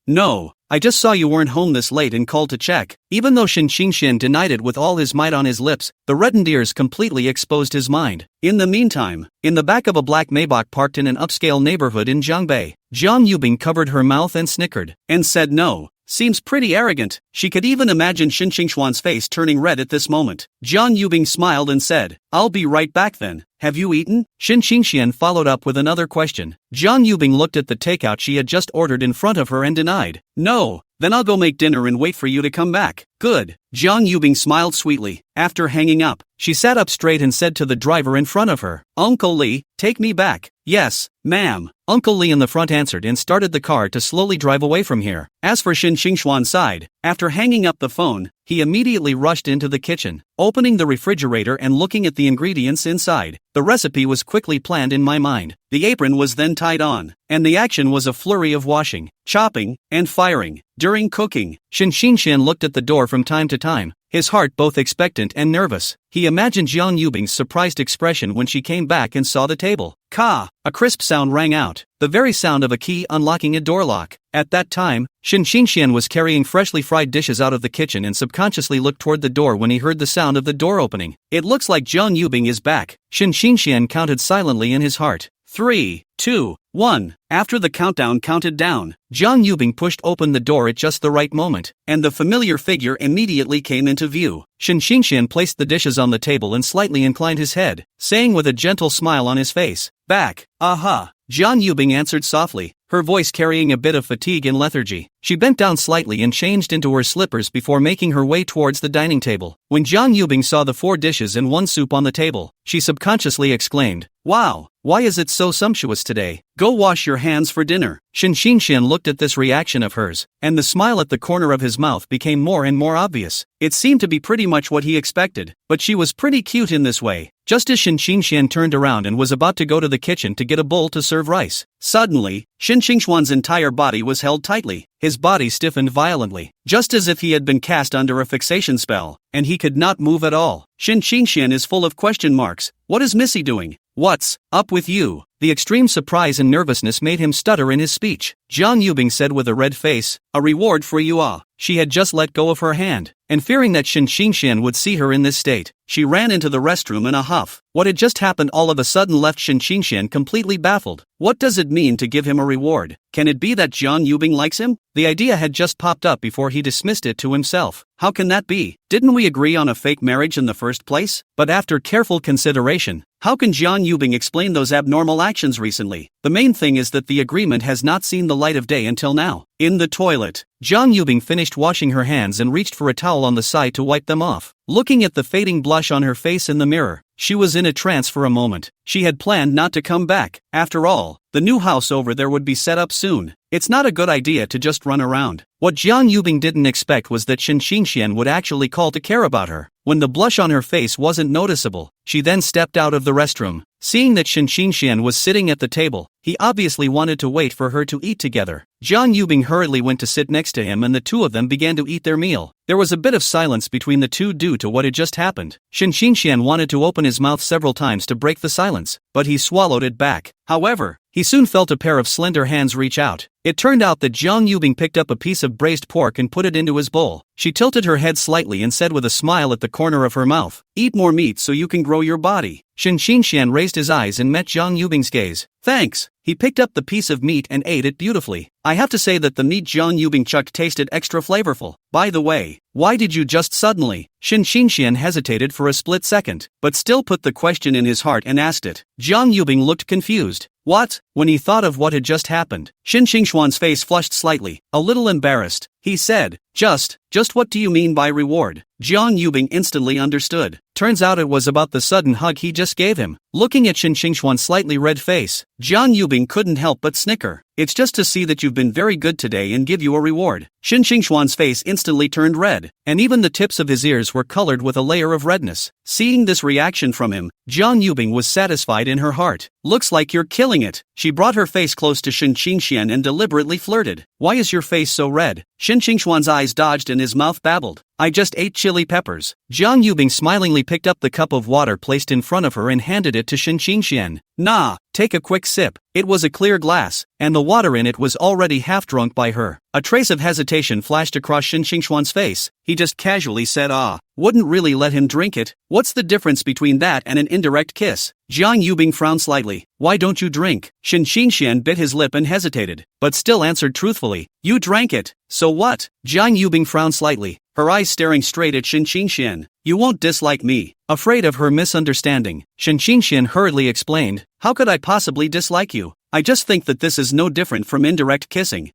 No, I just saw you weren't home this late and called to check. Even though Shin Xingxian denied it with all his might on his lips, the reddened ears completely exposed his mind. In the meantime, in the back of a black Maybach parked in an upscale neighborhood in Jiangbei, Jiang Yubing covered her mouth and snickered, and said no. Seems pretty arrogant. She could even imagine Shin Xingxuan's face turning red at this moment. Jiang Yubing smiled and said, I'll be right back then. Have you eaten? Shin Xingxian followed up with another question. Jiang Yubing looked at the takeout she had just ordered in front of her and denied. No. Then I'll go make dinner and wait for you to come back. Good. Jiang Yubing smiled sweetly. After hanging up, she sat up straight and said to the driver in front of her, Uncle Lee, take me back. Yes, ma'am. Uncle Lee in the front answered and started the car to slowly drive away from here. As for Shin Xingxuan's side, after hanging up the phone, he immediately rushed into the kitchen, opening the refrigerator and looking at the ingredients inside. The recipe was quickly planned in my mind. The apron was then tied on, and the action was a flurry of washing, chopping, and firing. During cooking, Shin Xingxian looked at the door from time to time, his heart both expectant and nervous. He imagined Jiang Yubing's surprised expression when she came back and saw the table. Ka! A crisp sound rang out, the very sound of a key unlocking a door lock. At that time, Shin Xingxian was carrying freshly fried dishes out of the kitchen and subconsciously looked toward the door when he heard the sound of the door opening. It looks like Jiang Yubing is back. Shin Xingxian counted silently in his heart. 3, 2, 1. After the countdown counted down, Jiang Yubing pushed open the door at just the right moment, and the familiar figure immediately came into view. Shin Xingxian placed the dishes on the table and slightly inclined his head, saying with a gentle smile on his face, Back. Aha. Jiang Yubing answered softly, her voice carrying a bit of fatigue and lethargy. She bent down slightly and changed into her slippers before making her way towards the dining table. When Jiang Yubing saw the 4 dishes and 1 soup on the table, she subconsciously exclaimed, Wow, why is it so sumptuous today? Go wash your hands for dinner. Shin Xingxian looked at this reaction of hers, and the smile at the corner of his mouth became more and more obvious. It seemed to be pretty much what he expected, but she was pretty cute in this way. Just as Shin Xingxian turned around and was about to go to the kitchen to get a bowl to serve rice, suddenly, Shin Xingxuan's entire body was held tightly. His body stiffened violently, just as if he had been cast under a fixation spell, and he could not move at all. Shin Xingxian is full of question marks. What is Missy doing? What's up with you? The extreme surprise and nervousness made him stutter in his speech. Jiang Yubing said with a red face, A reward for you all. She had just let go of her hand, and fearing that Shin Xingxian would see her in this state, she ran into the restroom in a huff. What had just happened all of a sudden left Shin Xingxian completely baffled. What does it mean to give him a reward? Can it be that Jiang Yubing likes him? The idea had just popped up before he dismissed it to himself. How can that be? Didn't we agree on a fake marriage in the first place? But after careful consideration, how can Jiang Yubing explain those abnormal actions recently? The main thing is that the agreement has not seen the light of day until now. In the toilet, Jiang Yubing finished washing her hands and reached for a towel on the side to wipe them off. Looking at the fading blush on her face in the mirror, she was in a trance for a moment. She had planned not to come back. After all, the new house over there would be set up soon. It's not a good idea to just run around. What Jiang Yubing didn't expect was that Shin Xingxian would actually call to care about her. When the blush on her face wasn't noticeable, she then stepped out of the restroom. Seeing that Shin Xingxian was sitting at the table, he obviously wanted to wait for her to eat together. Jiang Yubing hurriedly went to sit next to him and the two of them began to eat their meal. There was a bit of silence between the two due to what had just happened. Shin Xingxian wanted to open his mouth several times to break the silence, but he swallowed it back. However, he soon felt a pair of slender hands reach out. It turned out that Jiang Yubing picked up a piece of braised pork and put it into his bowl. She tilted her head slightly and said with a smile at the corner of her mouth, Eat more meat so you can grow your body. Shin Xingxian raised his eyes and met Jiang Yubing's gaze. Thanks. He picked up the piece of meat and ate it beautifully. I have to say that the meat Jiang Yubing chucked tasted extra flavorful. By the way, why did you just suddenly? Shin Xingxian hesitated for a split second, but still put the question in his heart and asked it. Jiang Yubing looked confused. What? When he thought of what had just happened, Shin Xingxuan's face flushed slightly, a little embarrassed. He said, Just what do you mean by reward? Jiang Yubing instantly understood. Turns out it was about the sudden hug he just gave him. Looking at Shin Xingxuan's slightly red face, Jiang Yubing couldn't help but snicker. It's just to see that you've been very good today and give you a reward. Shin Xingxuan's face instantly turned red, and even the tips of his ears were colored with a layer of redness. Seeing this reaction from him, Jiang Yubing was satisfied in her heart. Looks like you're killing it. She brought her face close to Shin Xingxian and deliberately flirted. Why is your face so red? Shin Xingxuan's eyes dodged and his mouth babbled. I just ate chili peppers. Jiang Yubing smilingly picked up the cup of water placed in front of her and handed it to Shin Xingxian. Nah, take a quick sip. It was a clear glass, and the water in it was already half drunk by her. A trace of hesitation flashed across Shin Xingxuan's face. He just casually said wouldn't really let him drink it. What's the difference between that and an indirect kiss? Jiang Yubing frowned slightly. Why don't you drink? Shin Xingxian bit his lip and hesitated, but still answered truthfully. You drank it. So what? Jiang Yubing frowned slightly, her eyes staring straight at Shin Xingxian. You won't dislike me. Afraid of her misunderstanding, Shin Xingxian hurriedly explained. How could I possibly dislike you? I just think that this is no different from indirect kissing.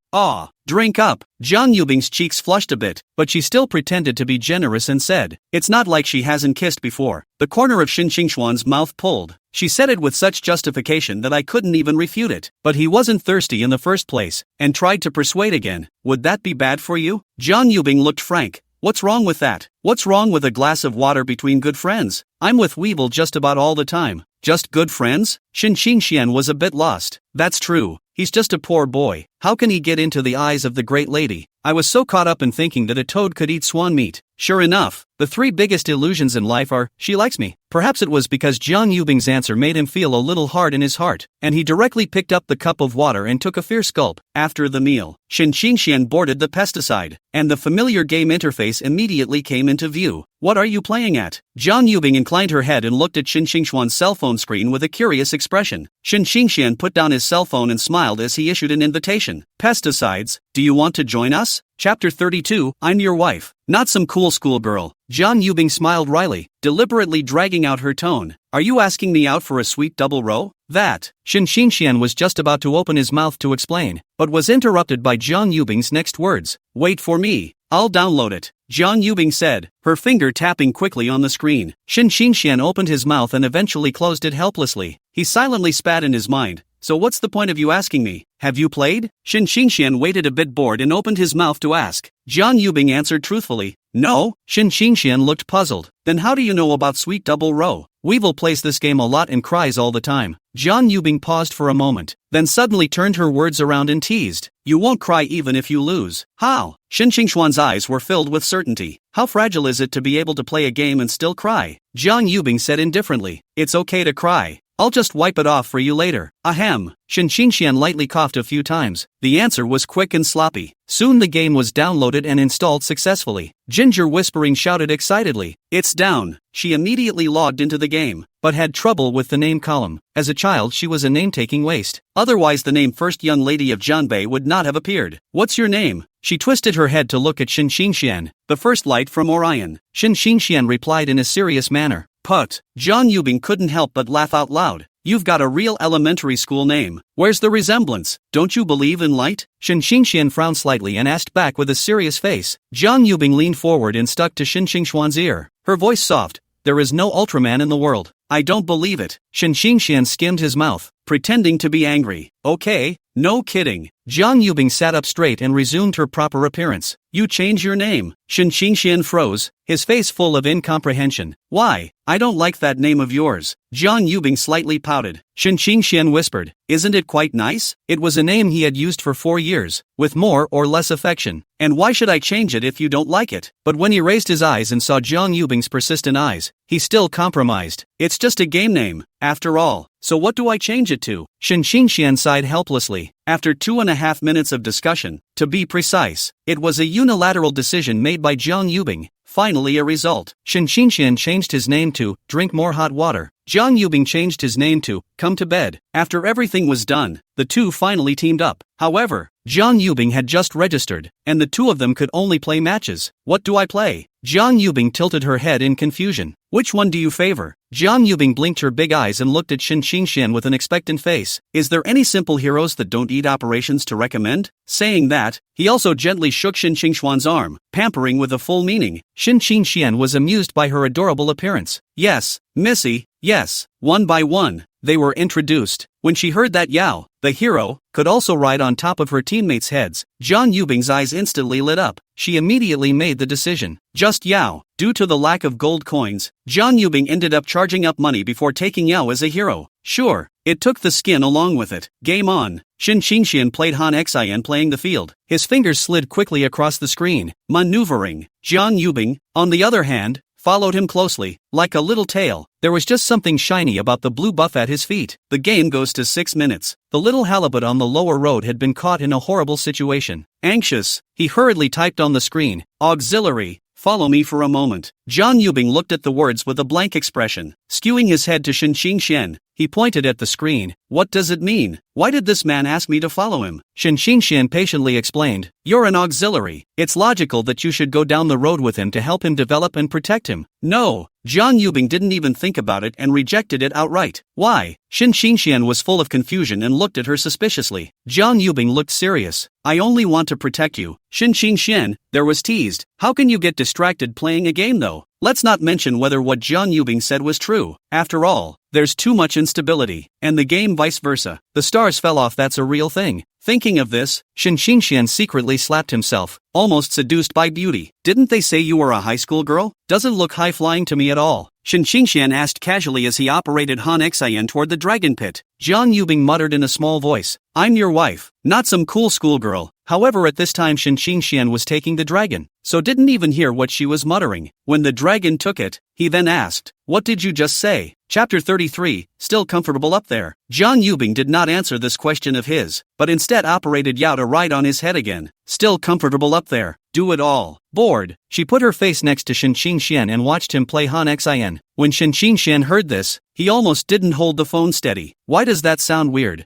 Drink up. Jiang Yubing's cheeks flushed a bit, but she still pretended to be generous and said, It's not like she hasn't kissed before. The corner of Shin Xingxuan's mouth pulled. She said it with such justification that I couldn't even refute it. But he wasn't thirsty in the first place, and tried to persuade again. Would that be bad for you? Jiang Yubing looked frank. What's wrong with that? What's wrong with a glass of water between good friends? I'm with Weevil just about all the time. Just good friends? Shin Xingxian was a bit lost. That's true. He's just a poor boy. How can he get into the eyes of the great lady? I was so caught up in thinking that a toad could eat swan meat. Sure enough, the three biggest illusions in life are, she likes me. Perhaps it was because Jiang Yubing's answer made him feel a little hard in his heart, and he directly picked up the cup of water and took a fierce gulp. After the meal, Shin Xingxian boarded the pesticide, and the familiar game interface immediately came into view. What are you playing at? Jiang Yubing inclined her head and looked at Shin Xingxuan's cell phone screen with a curious expression. Shin Xingxian put down his cell phone and smiled as he issued an invitation. Pesticides, do you want to join us? Chapter 32, I'm your wife. Not some cool schoolgirl. Jiang Yubing smiled wryly, deliberately dragging out her tone. Are you asking me out for a sweet double row? That. Shin Xingxian was just about to open his mouth to explain, but was interrupted by Jiang Yubing's next words. Wait for me. I'll download it. Jiang Yubing said, her finger tapping quickly on the screen. Shin Xingxian opened his mouth and eventually closed it helplessly. He silently spat in his mind. So what's the point of you asking me? Have you played? Shin Xingxian waited a bit bored and opened his mouth to ask. Jiang Yubing answered truthfully. No? Shin Xingxian looked puzzled. Then how do you know about Sweet Double Row? Weevil plays this game a lot and cries all the time. Jiang Yubing paused for a moment, then suddenly turned her words around and teased. You won't cry even if you lose. How? Shin Xingxuan's eyes were filled with certainty. How fragile is it to be able to play a game and still cry? Jiang Yubing said indifferently. It's okay to cry. I'll just wipe it off for you later. Ahem. Shin Xingxian lightly coughed a few times. The answer was quick and sloppy. Soon the game was downloaded and installed successfully. Ginger Whispering shouted excitedly. It's down. She immediately logged into the game, but had trouble with the name column. As a child she was a name-taking waste. Otherwise the name First Young Lady of Janbei would not have appeared. What's your name? She twisted her head to look at Shin Xingxian. The first light from Orion. Shin Xingxian replied in a serious manner. Put. Jiang Yubing couldn't help but laugh out loud. You've got a real elementary school name. Where's the resemblance? Don't you believe in light? Shin Xingxian frowned slightly and asked back with a serious face. Jiang Yubing leaned forward and stuck to Shin Xingxuan's ear. Her voice soft. There is no Ultraman in the world. I don't believe it. Shin Xingxian skimmed his mouth, pretending to be angry. Okay, no kidding. Jiang Yubing sat up straight and resumed her proper appearance. You change your name. Shin Xingxian froze, his face full of incomprehension. Why? I don't like that name of yours. Jiang Yubing slightly pouted. Shin Xingxian whispered. Isn't it quite nice? It was a name he had used for 4 years, with more or less affection. And why should I change it if you don't like it? But when he raised his eyes and saw Jiang Yubing's persistent eyes, he still compromised. It's just a game name, after all. So what do I change it to? Shin Xingxian sighed helplessly. After 2.5 minutes of discussion, to be precise, it was a unilateral decision made by Jiang Yubing. finally a result. Shin Xinxian changed his name to drink more hot water. Jiang Yubing changed his name to come to bed. After everything was done, the two finally teamed up. However, Jiang Yubing had just registered, and the two of them could only play matches. What do I play? Jiang Yubing tilted her head in confusion. Which one do you favor? Jiang Yubing blinked her big eyes and looked at Shin Xinxian with an expectant face. Is there any simple heroes that don't eat operations to recommend? Saying that, he also gently shook Shin Xinxian's arm, pampering with a full meaning. Shin Xinxian was amused by her adorable appearance. Yes, Missy, yes. One by one, they were introduced. When she heard that Yao, the hero, could also ride on top of her teammates' heads, Jiang Yubing's eyes instantly lit up. She immediately made the decision. Just Yao. Due to the lack of gold coins, Jiang Yubing ended up charging up money before taking Yao as a hero. Sure, it took the skin along with it. Game on. Shin Xinxian played Han Xian playing the field. His fingers slid quickly across the screen, maneuvering. Jiang Yubing, on the other hand, followed him closely, like a little tail. There was just something shiny about the blue buff at his feet. The game goes to 6 minutes. The little halibut on the lower road had been caught in a horrible situation. Anxious, he hurriedly typed on the screen, auxiliary, follow me for a moment. Jiang Yubing looked at the words with a blank expression. Skewing his head to Shin Xinxian, he pointed at the screen. What does it mean? Why did this man ask me to follow him? Shin Xinxian patiently explained. You're an auxiliary. It's logical that you should go down the road with him to help him develop and protect him. No. Jiang Yubing didn't even think about it and rejected it outright. Why? Shin Xinxian was full of confusion and looked at her suspiciously. Jiang Yubing looked serious. I only want to protect you. Shin Xinxian, there was teased. How can you get distracted playing a game though? Let's not mention whether what Jiang Yubing said was true. After all, there's too much instability, and the game vice versa. The stars fell off, that's a real thing. Thinking of this, Shin Xinxian secretly slapped himself, almost seduced by beauty. Didn't they say you were a high school girl? Doesn't look high-flying to me at all. Shin Xinxian asked casually as he operated Han Xian toward the dragon pit. Jiang Yubing muttered in a small voice, I'm your wife, not some cool schoolgirl. However, at this time Shin Xinxian was taking the dragon, so didn't even hear what she was muttering. When the dragon took it, he then asked, what did you just say? Chapter 33, still comfortable up there? Jiang Yubing did not answer this question of his, but instead operated Yao to ride on his head again. Still comfortable up there? Do it all. Bored, she put her face next to Shin Xinxian and watched him play Han Xian. When Shin Xinxian heard this, he almost didn't hold the phone steady. Why does that sound weird?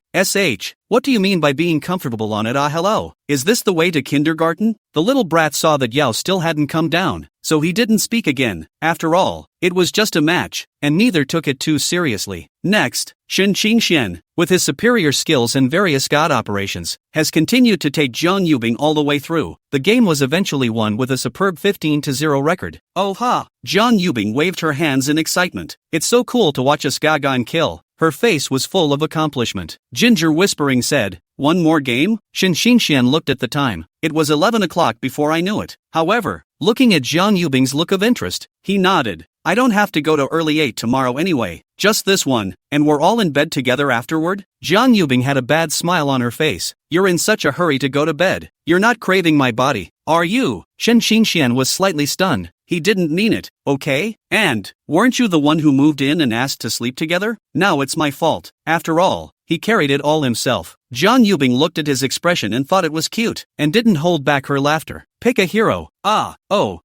What do you mean by being comfortable on it? Hello? Is this the way to kindergarten? The little brat saw that Yao still hadn't come down, so he didn't speak again. After all, it was just a match, and neither took it too seriously. Next, Shin Xinxian, with his superior skills and various god operations, has continued to take Jiang Yubing all the way through. The game was eventually won with a superb 15-0 record. Oh ha! Jiang Yubing waved her hands in excitement. It's so cool to watch us Gagan kill. Her face was full of accomplishment. Ginger whispering said, one more game? Shin Xinxian looked at the time. It was 11 o'clock before I knew it. However, looking at Jiang Yubing's look of interest, he nodded. I don't have to go to early 8 tomorrow anyway, just this one, and we're all in bed together afterward? Jiang Yubing had a bad smile on her face. You're in such a hurry to go to bed. You're not craving my body, are you? Shin Xinxian was slightly stunned. He didn't mean it, okay? And, weren't you the one who moved in and asked to sleep together? Now it's my fault. After all, he carried it all himself. Jiang Yubing looked at his expression and thought it was cute, and didn't hold back her laughter. Pick a hero.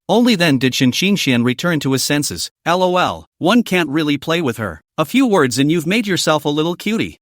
Only then did Shin Xinxian return to his senses. LOL, one can't really play with her. A few words and you've made yourself a little cutie.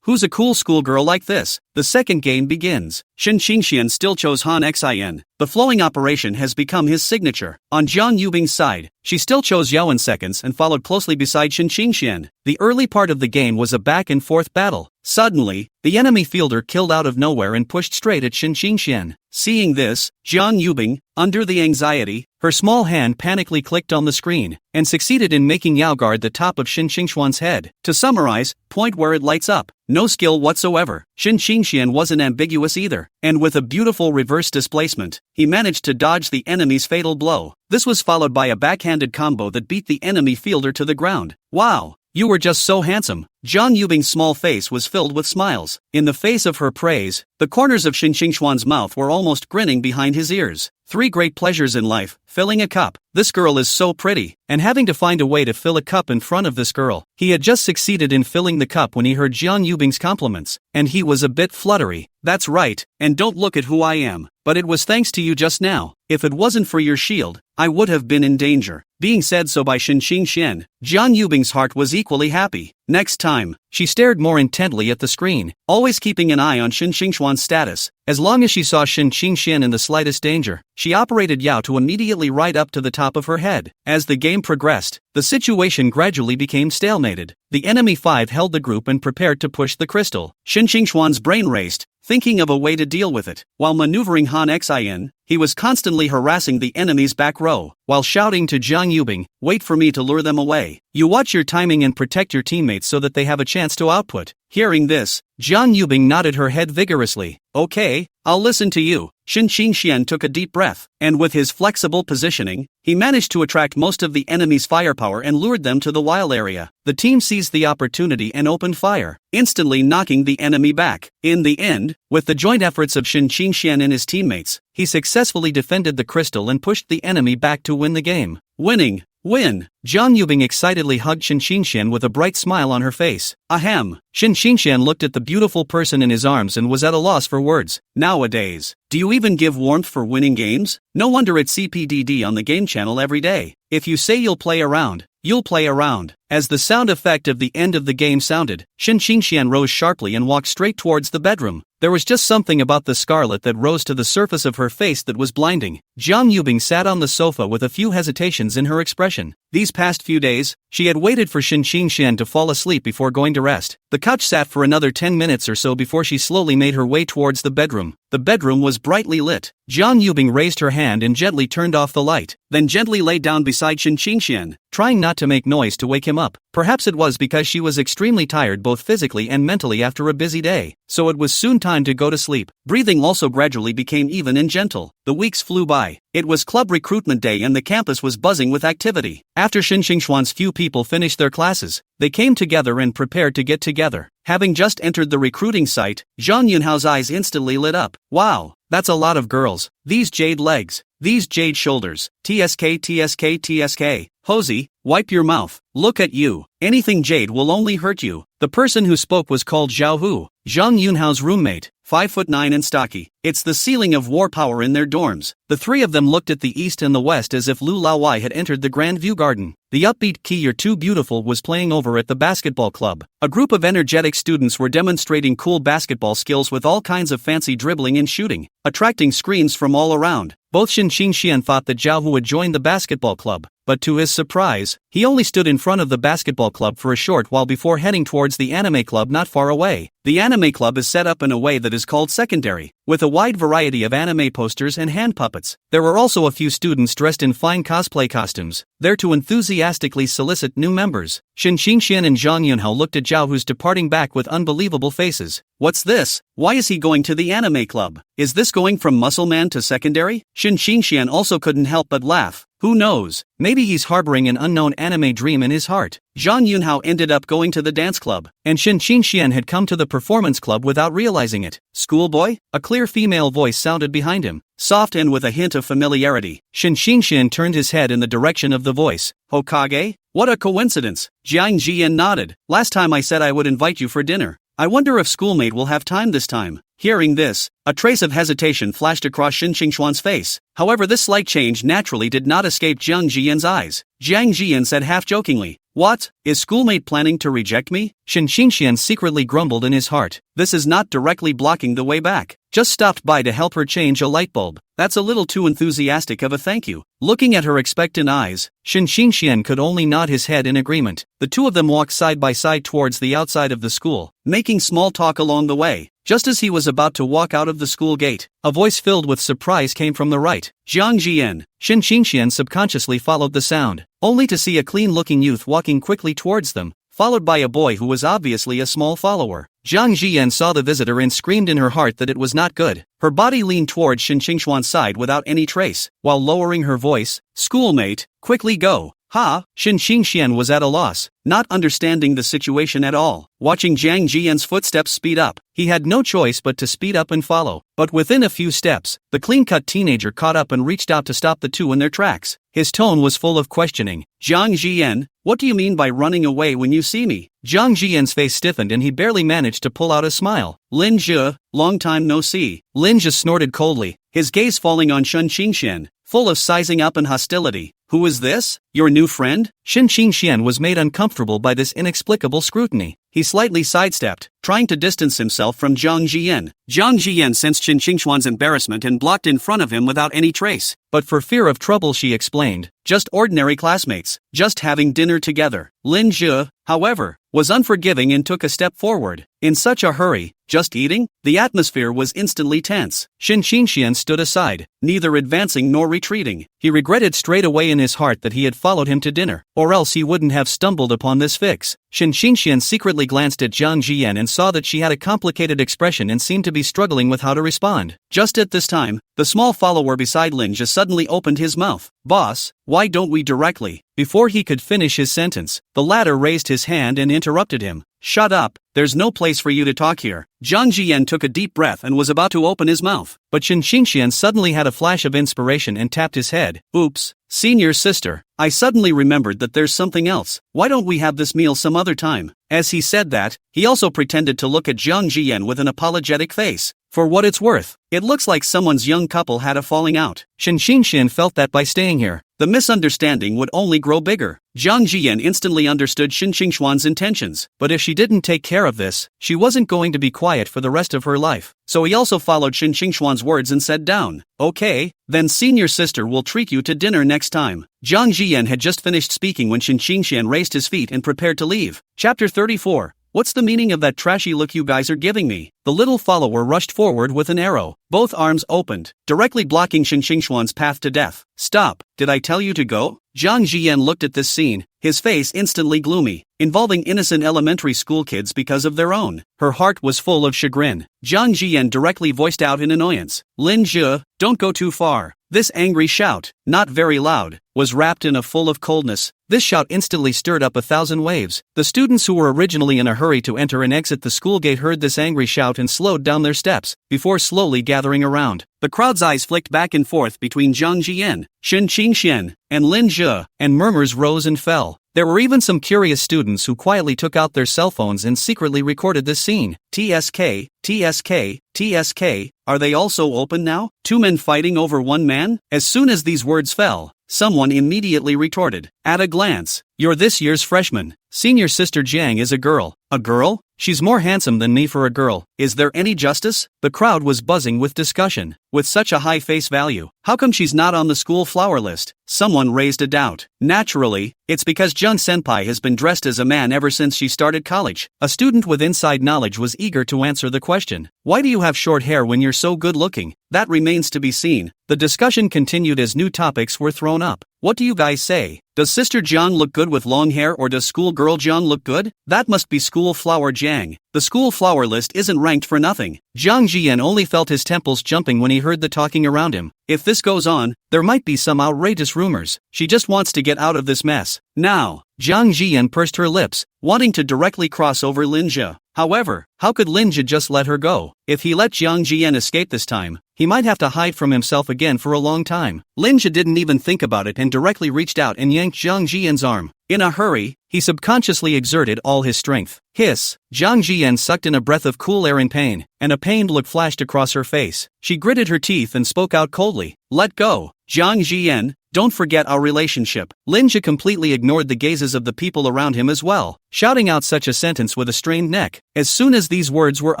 Who's a cool schoolgirl like this? The second game begins. Shin Xinxian still chose Han Xian. The flowing operation has become his signature. On Jiang Yubing's side, she still chose Yao in seconds and followed closely beside Shin Xinxian. The early part of the game was a back-and-forth battle. Suddenly, the enemy fielder killed out of nowhere and pushed straight at Shin Xinxian. Seeing this, Jiang Yubing, under the anxiety, her small hand panically clicked on the screen, and succeeded in making Yao guard the top of Shin Xinxian's head. To summarize, point where it lights up. No skill whatsoever. Shin Xinxian wasn't ambiguous either, and with a beautiful reverse displacement, he managed to dodge the enemy's fatal blow. This was followed by a backhanded combo that beat the enemy fielder to the ground. Wow! You were just so handsome. Jiang Yubing's small face was filled with smiles. In the face of her praise, the corners of Shin Xinxian's mouth were almost grinning behind his ears. 3 great pleasures in life: filling a cup. This girl is so pretty, and having to find a way to fill a cup in front of this girl. He had just succeeded in filling the cup when he heard Jiang Yubing's compliments, and he was a bit fluttery. That's right, and don't look at who I am, but it was thanks to you just now. if it wasn't for your shield, I would have been in danger. Being said so by Shen Qingxian, Jiang Yubing's heart was equally happy. Next time, she stared more intently at the screen, always keeping an eye on Shen Qingxuan's status. As long as she saw Shen Qingxian in the slightest danger, she operated Yao to immediately right up to the top of her head. As the game progressed, the situation gradually became stalemated. The enemy 5 held the group and prepared to push the crystal. Shen Qingxuan's brain raced, thinking of a way to deal with it. While maneuvering Han Xin, he was constantly harassing the enemy's back row, while shouting to Jiang Yubing, "Wait for me to lure them away. You watch your timing and protect your teammates so that they have a chance to output." Hearing this, Jiang Yubing nodded her head vigorously. "Okay, I'll listen to you." Shen Qingxian took a deep breath, and with his flexible positioning, he managed to attract most of the enemy's firepower and lured them to the wild area. The team seized the opportunity and opened fire, instantly knocking the enemy back. In the end, with the joint efforts of Shen Qingxian and his teammates, he successfully defended the crystal and pushed the enemy back to win the game. Winning! Win! Jiang Yubing excitedly hugged Shen Qingxian with a bright smile on her face. Ahem! Shen Qingxian looked at the beautiful person in his arms and was at a loss for words. Nowadays, do you even give warmth for winning games? No wonder it's CPDD on the game channel every day. If you say you'll play around, you'll play around. As the sound effect of the end of the game sounded, Shen Qingxian rose sharply and walked straight towards the bedroom. There was just something about the scarlet that rose to the surface of her face that was blinding. Jiang Yubing sat on the sofa with a few hesitations in her expression. These past few days, she had waited for Shen Qingxian to fall asleep before going to rest. The couch sat for another 10 minutes or so before she slowly made her way towards the bedroom. The bedroom was brightly lit. Jiang Yubing raised her hand and gently turned off the light, then gently lay down beside Shen Qingxian, trying not to make noise to wake him up. Perhaps it was because she was extremely tired both physically and mentally after a busy day, so it was soon time to go to sleep. Breathing also gradually became even and gentle. The weeks flew by. It was club recruitment day and the campus was buzzing with activity. After Shen Qingxuan's few people finished their classes, they came together and prepared to get together. Having just entered the recruiting site, Zhang Yunhao's eyes instantly lit up. Wow, that's a lot of girls. These jade legs, these jade shoulders. TSK TSK TSK. Hosey, wipe your mouth. Look at you. Anything jade will only hurt you. The person who spoke was called Zhao Hu, Zhang Yunhao's roommate, 5'9" and stocky. It's the ceiling of war power in their dorms. The three of them looked at the east and the west as if Lu Laowai had entered the Grand View Garden. The upbeat key "You're Too Beautiful" was playing over at the basketball club. A group of energetic students were demonstrating cool basketball skills with all kinds of fancy dribbling and shooting, attracting screens from all around. Both Shen Qingxian thought that Zhao Hu had joined the basketball club, but to his surprise, he only stood in front of the basketball club for a short while before heading towards the anime club not far away. The anime club is set up in a way that is called secondary, with a wide variety of anime posters and hand puppets. There were also a few students dressed in fine cosplay costumes, there to enthusiastically solicit new members. Shen Qingxian and Zhang Yunhao looked at Zhao Hu's departing back with unbelievable faces. What's this? Why is he going to the anime club? Is this going from muscle man to secondary? Shen Qingxian also couldn't help but laugh. Who knows? Maybe he's harboring an unknown anime dream in his heart. Zhang Yunhao ended up going to the dance club, and Shen Qingxian had come to the performance club without realizing it. Schoolboy? A clear female voice sounded behind him, soft and with a hint of familiarity. Shen Qingxian turned his head in the direction of the voice. Hokage? What a coincidence. Jiang Jian nodded. Last time I said I would invite you for dinner. I wonder if schoolmate will have time this time. Hearing this, a trace of hesitation flashed across Shen Qingxuan's face. However, this slight change naturally did not escape Jiang Jian's eyes. Jiang Jian said half-jokingly, "What? Is schoolmate planning to reject me?" Shen Qingxian secretly grumbled in his heart. This is not directly blocking the way back. Just stopped by to help her change a light bulb. That's a little too enthusiastic of a thank you. Looking at her expectant eyes, Shen Qingxian could only nod his head in agreement. The two of them walked side by side towards the outside of the school, making small talk along the way. Just as he was about to walk out of the school gate, a voice filled with surprise came from the right. Jiang Jian. Shen Qingxian subconsciously followed the sound, only to see a clean-looking youth walking quickly towards them, followed by a boy who was obviously a small follower. Jiang Jian saw the visitor and screamed in her heart that it was not good. Her body leaned towards Shen Qingxuan's side without any trace, while lowering her voice. "Schoolmate, quickly go." Ha! Shen Qingxian was at a loss, not understanding the situation at all. Watching Jiang Jian's footsteps speed up, he had no choice but to speed up and follow. But within a few steps, the clean-cut teenager caught up and reached out to stop the two in their tracks. His tone was full of questioning. "Jiang Jian, What do you mean by running away when you see me? Zhang Jian's face stiffened and he barely managed to pull out a smile. Lin Zhe, long time no see. Lin Zhe snorted coldly, his gaze falling on Shen Qingxian, full of sizing up and hostility. Who is this? Your new friend? Shen Qingxian was made uncomfortable by this inexplicable scrutiny. He slightly sidestepped, trying to distance himself from Zhang Jian. Zhang Jian sensed Shen Qingxian's embarrassment and blocked in front of him without any trace. But for fear of trouble she explained, just ordinary classmates, just having dinner together. Lin Zhe, however, was unforgiving and took a step forward. In such a hurry, just eating? The atmosphere was instantly tense. Shen Qingxian stood aside, neither advancing nor retreating. He regretted straight away in his heart that he had followed him to dinner, or else he wouldn't have stumbled upon this fix. Shen Qingxian secretly glanced at Zhang Jian and saw that she had a complicated expression and seemed to be struggling with how to respond. Just at this time, the small follower beside Lin Zhe suddenly opened his mouth. Boss, why don't we directly? Before he could finish his sentence, the latter raised his hand and interrupted him. Shut up, there's no place for you to talk here. Zhang Jian took a deep breath and was about to open his mouth, but Shen Qingxian suddenly had a flash of inspiration and tapped his head. Oops, senior sister, I suddenly remembered that there's something else. Why don't we have this meal some other time? As he said that, he also pretended to look at Zhang Jian with an apologetic face. For what it's worth, it looks like someone's young couple had a falling out. Shen Qingxian felt that by staying here, the misunderstanding would only grow bigger. Zhang Jian instantly understood Shen Qingxian's intentions, but if she didn't take care of this, she wasn't going to be quiet for the rest of her life. So he also followed Shen Qingxian's words and said down. Okay, then senior sister will treat you to dinner next time. Zhang Jian had just finished speaking when Shen Qingxian raised his feet and prepared to leave. Chapter 34. What's the meaning of that trashy look you guys are giving me? The little follower rushed forward with an arrow, both arms opened, directly blocking Shen Qingxian's path to death. Stop, did I tell you to go? Zhang Jian looked at this scene, his face instantly gloomy, involving innocent elementary school kids because of their own. Her heart was full of chagrin. Zhang Jian directly voiced out in annoyance. Lin Zhe, don't go too far. This angry shout, not very loud, was wrapped in a full of coldness. This shout instantly stirred up 1,000 waves. The students who were originally in a hurry to enter and exit the school gate heard this angry shout and slowed down their steps, before slowly gathering around. The crowd's eyes flicked back and forth between Zhang Jian, Shen Qingxian, and Lin Zhe, and murmurs rose and fell. There were even some curious students who quietly took out their cell phones and secretly recorded this scene. TSK, TSK, TSK, are they also open now? Two men fighting over one man? As soon as these words fell, someone immediately retorted. At a glance, you're this year's freshman. Senior sister Jiang is a girl. A girl? She's more handsome than me for a girl. Is there any justice? The crowd was buzzing with discussion. With such a high face value, how come she's not on the school flower list? Someone raised a doubt. Naturally, it's because Jun Senpai has been dressed as a man ever since she started college. A student with inside knowledge was eager to answer the question. Why do you have short hair when you're so good looking? That remains to be seen. The discussion continued as new topics were thrown up. What do you guys say? Does Sister Jiang look good with long hair or does schoolgirl Jiang look good? That must be school flower Jiang. The school flower list isn't ranked for nothing. Zhang Jian only felt his temples jumping when he heard the talking around him. If this goes on, there might be some outrageous rumors. She just wants to get out of this mess. Now, Zhang Jian pursed her lips, wanting to directly cross over Lin Zhe. However, how could Lin Zhe just let her go? If he let Zhang Jian escape this time, he might have to hide from himself again for a long time. Lin Zhe didn't even think about it and directly reached out and yanked Zhang Jian's arm. In a hurry, he subconsciously exerted all his strength. Hiss! Zhang Jian sucked in a breath of cool air in pain, and a pained look flashed across her face. She gritted her teeth and spoke out coldly. Let go. Zhang Jian, don't forget our relationship. Lin Zhe completely ignored the gazes of the people around him as well, shouting out such a sentence with a strained neck. As soon as these words were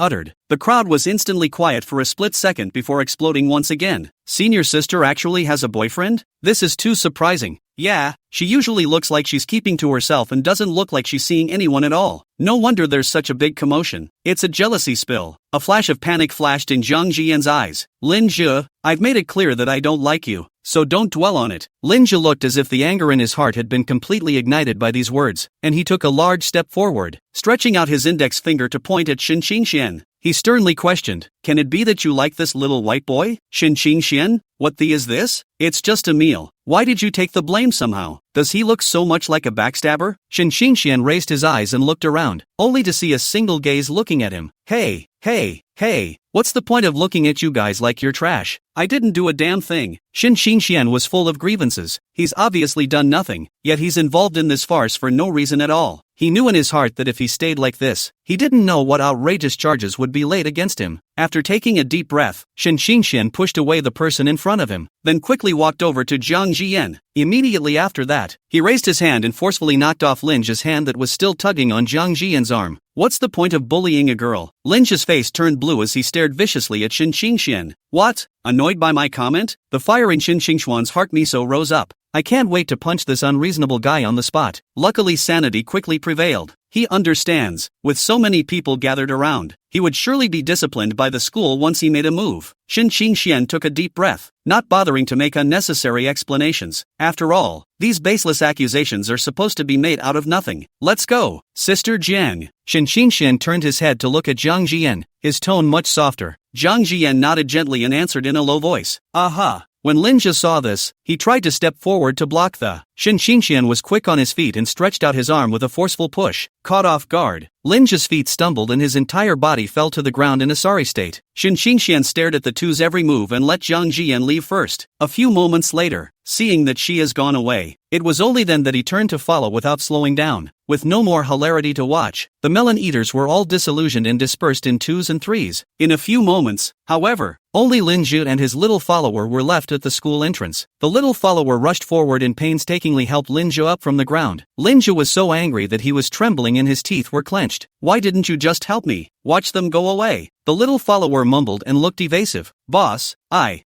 uttered, the crowd was instantly quiet for a split second before exploding once again. Senior sister actually has a boyfriend? This is too surprising. Yeah, she usually looks like she's keeping to herself and doesn't look like she's seeing anyone at all. No wonder there's such a big commotion. It's a jealousy spill. A flash of panic flashed in Zhang Jian's eyes. Lin Zhe, I've made it clear that I don't like you, so don't dwell on it. Lin Zhe looked as if the anger in his heart had been completely ignited by these words, and he took a large step forward, stretching out his index finger to point at Shen Qingxian. He sternly questioned, can it be that you like this little white boy? Shen Qingxian, what the is this? It's just a meal. Why did you take the blame somehow? Does he look so much like a backstabber? Shen Qingxian raised his eyes and looked around, only to see a single gaze looking at him. Hey, Hey, what's the point of looking at you guys like you're trash? I didn't do a damn thing. Shin Xingxian was full of grievances. He's obviously done nothing, yet he's involved in this farce for no reason at all. He knew in his heart that if he stayed like this, he didn't know what outrageous charges would be laid against him. After taking a deep breath, Shin Xingxian pushed away the person in front of him, then quickly walked over to Jiang Jian. Immediately after that, he raised his hand and forcefully knocked off Lin's hand that was still tugging on Jiang Jian's arm. What's the point of bullying a girl? Lin's face turned blue as he stared viciously at Shin Xingxian. What? Annoyed by my comment? The fire in Shin Xingxian's heart miso rose up. I can't wait to punch this unreasonable guy on the spot. Luckily sanity quickly prevailed. He understands, with so many people gathered around, he would surely be disciplined by the school once he made a move. Shin Xingxian took a deep breath, not bothering to make unnecessary explanations. After all, these baseless accusations are supposed to be made out of nothing. Let's go, Sister Jiang. Shin Xingxian turned his head to look at Jiang Jian, his tone much softer. Jiang Jian nodded gently and answered in a low voice. Aha. When Linja saw this, he tried to step forward to block the. Shin Xingxian was quick on his feet and stretched out his arm with a forceful push. Caught off guard, Linja's feet stumbled and his entire body fell to the ground in a sorry state. Shin Xingxian stared at the two's every move and let Jiang Jian leave first. A few moments later, seeing that she has gone away, it was only then that he turned to follow without slowing down. With no more hilarity to watch, the melon eaters were all disillusioned and dispersed in twos and threes. In a few moments, however, only Lin Zhu and his little follower were left at the school entrance. The little follower rushed forward and painstakingly helped Lin Zhu up from the ground. Lin Zhu was so angry that he was trembling and his teeth were clenched. Why didn't you just help me? Watch them go away. The little follower mumbled and looked evasive. Boss,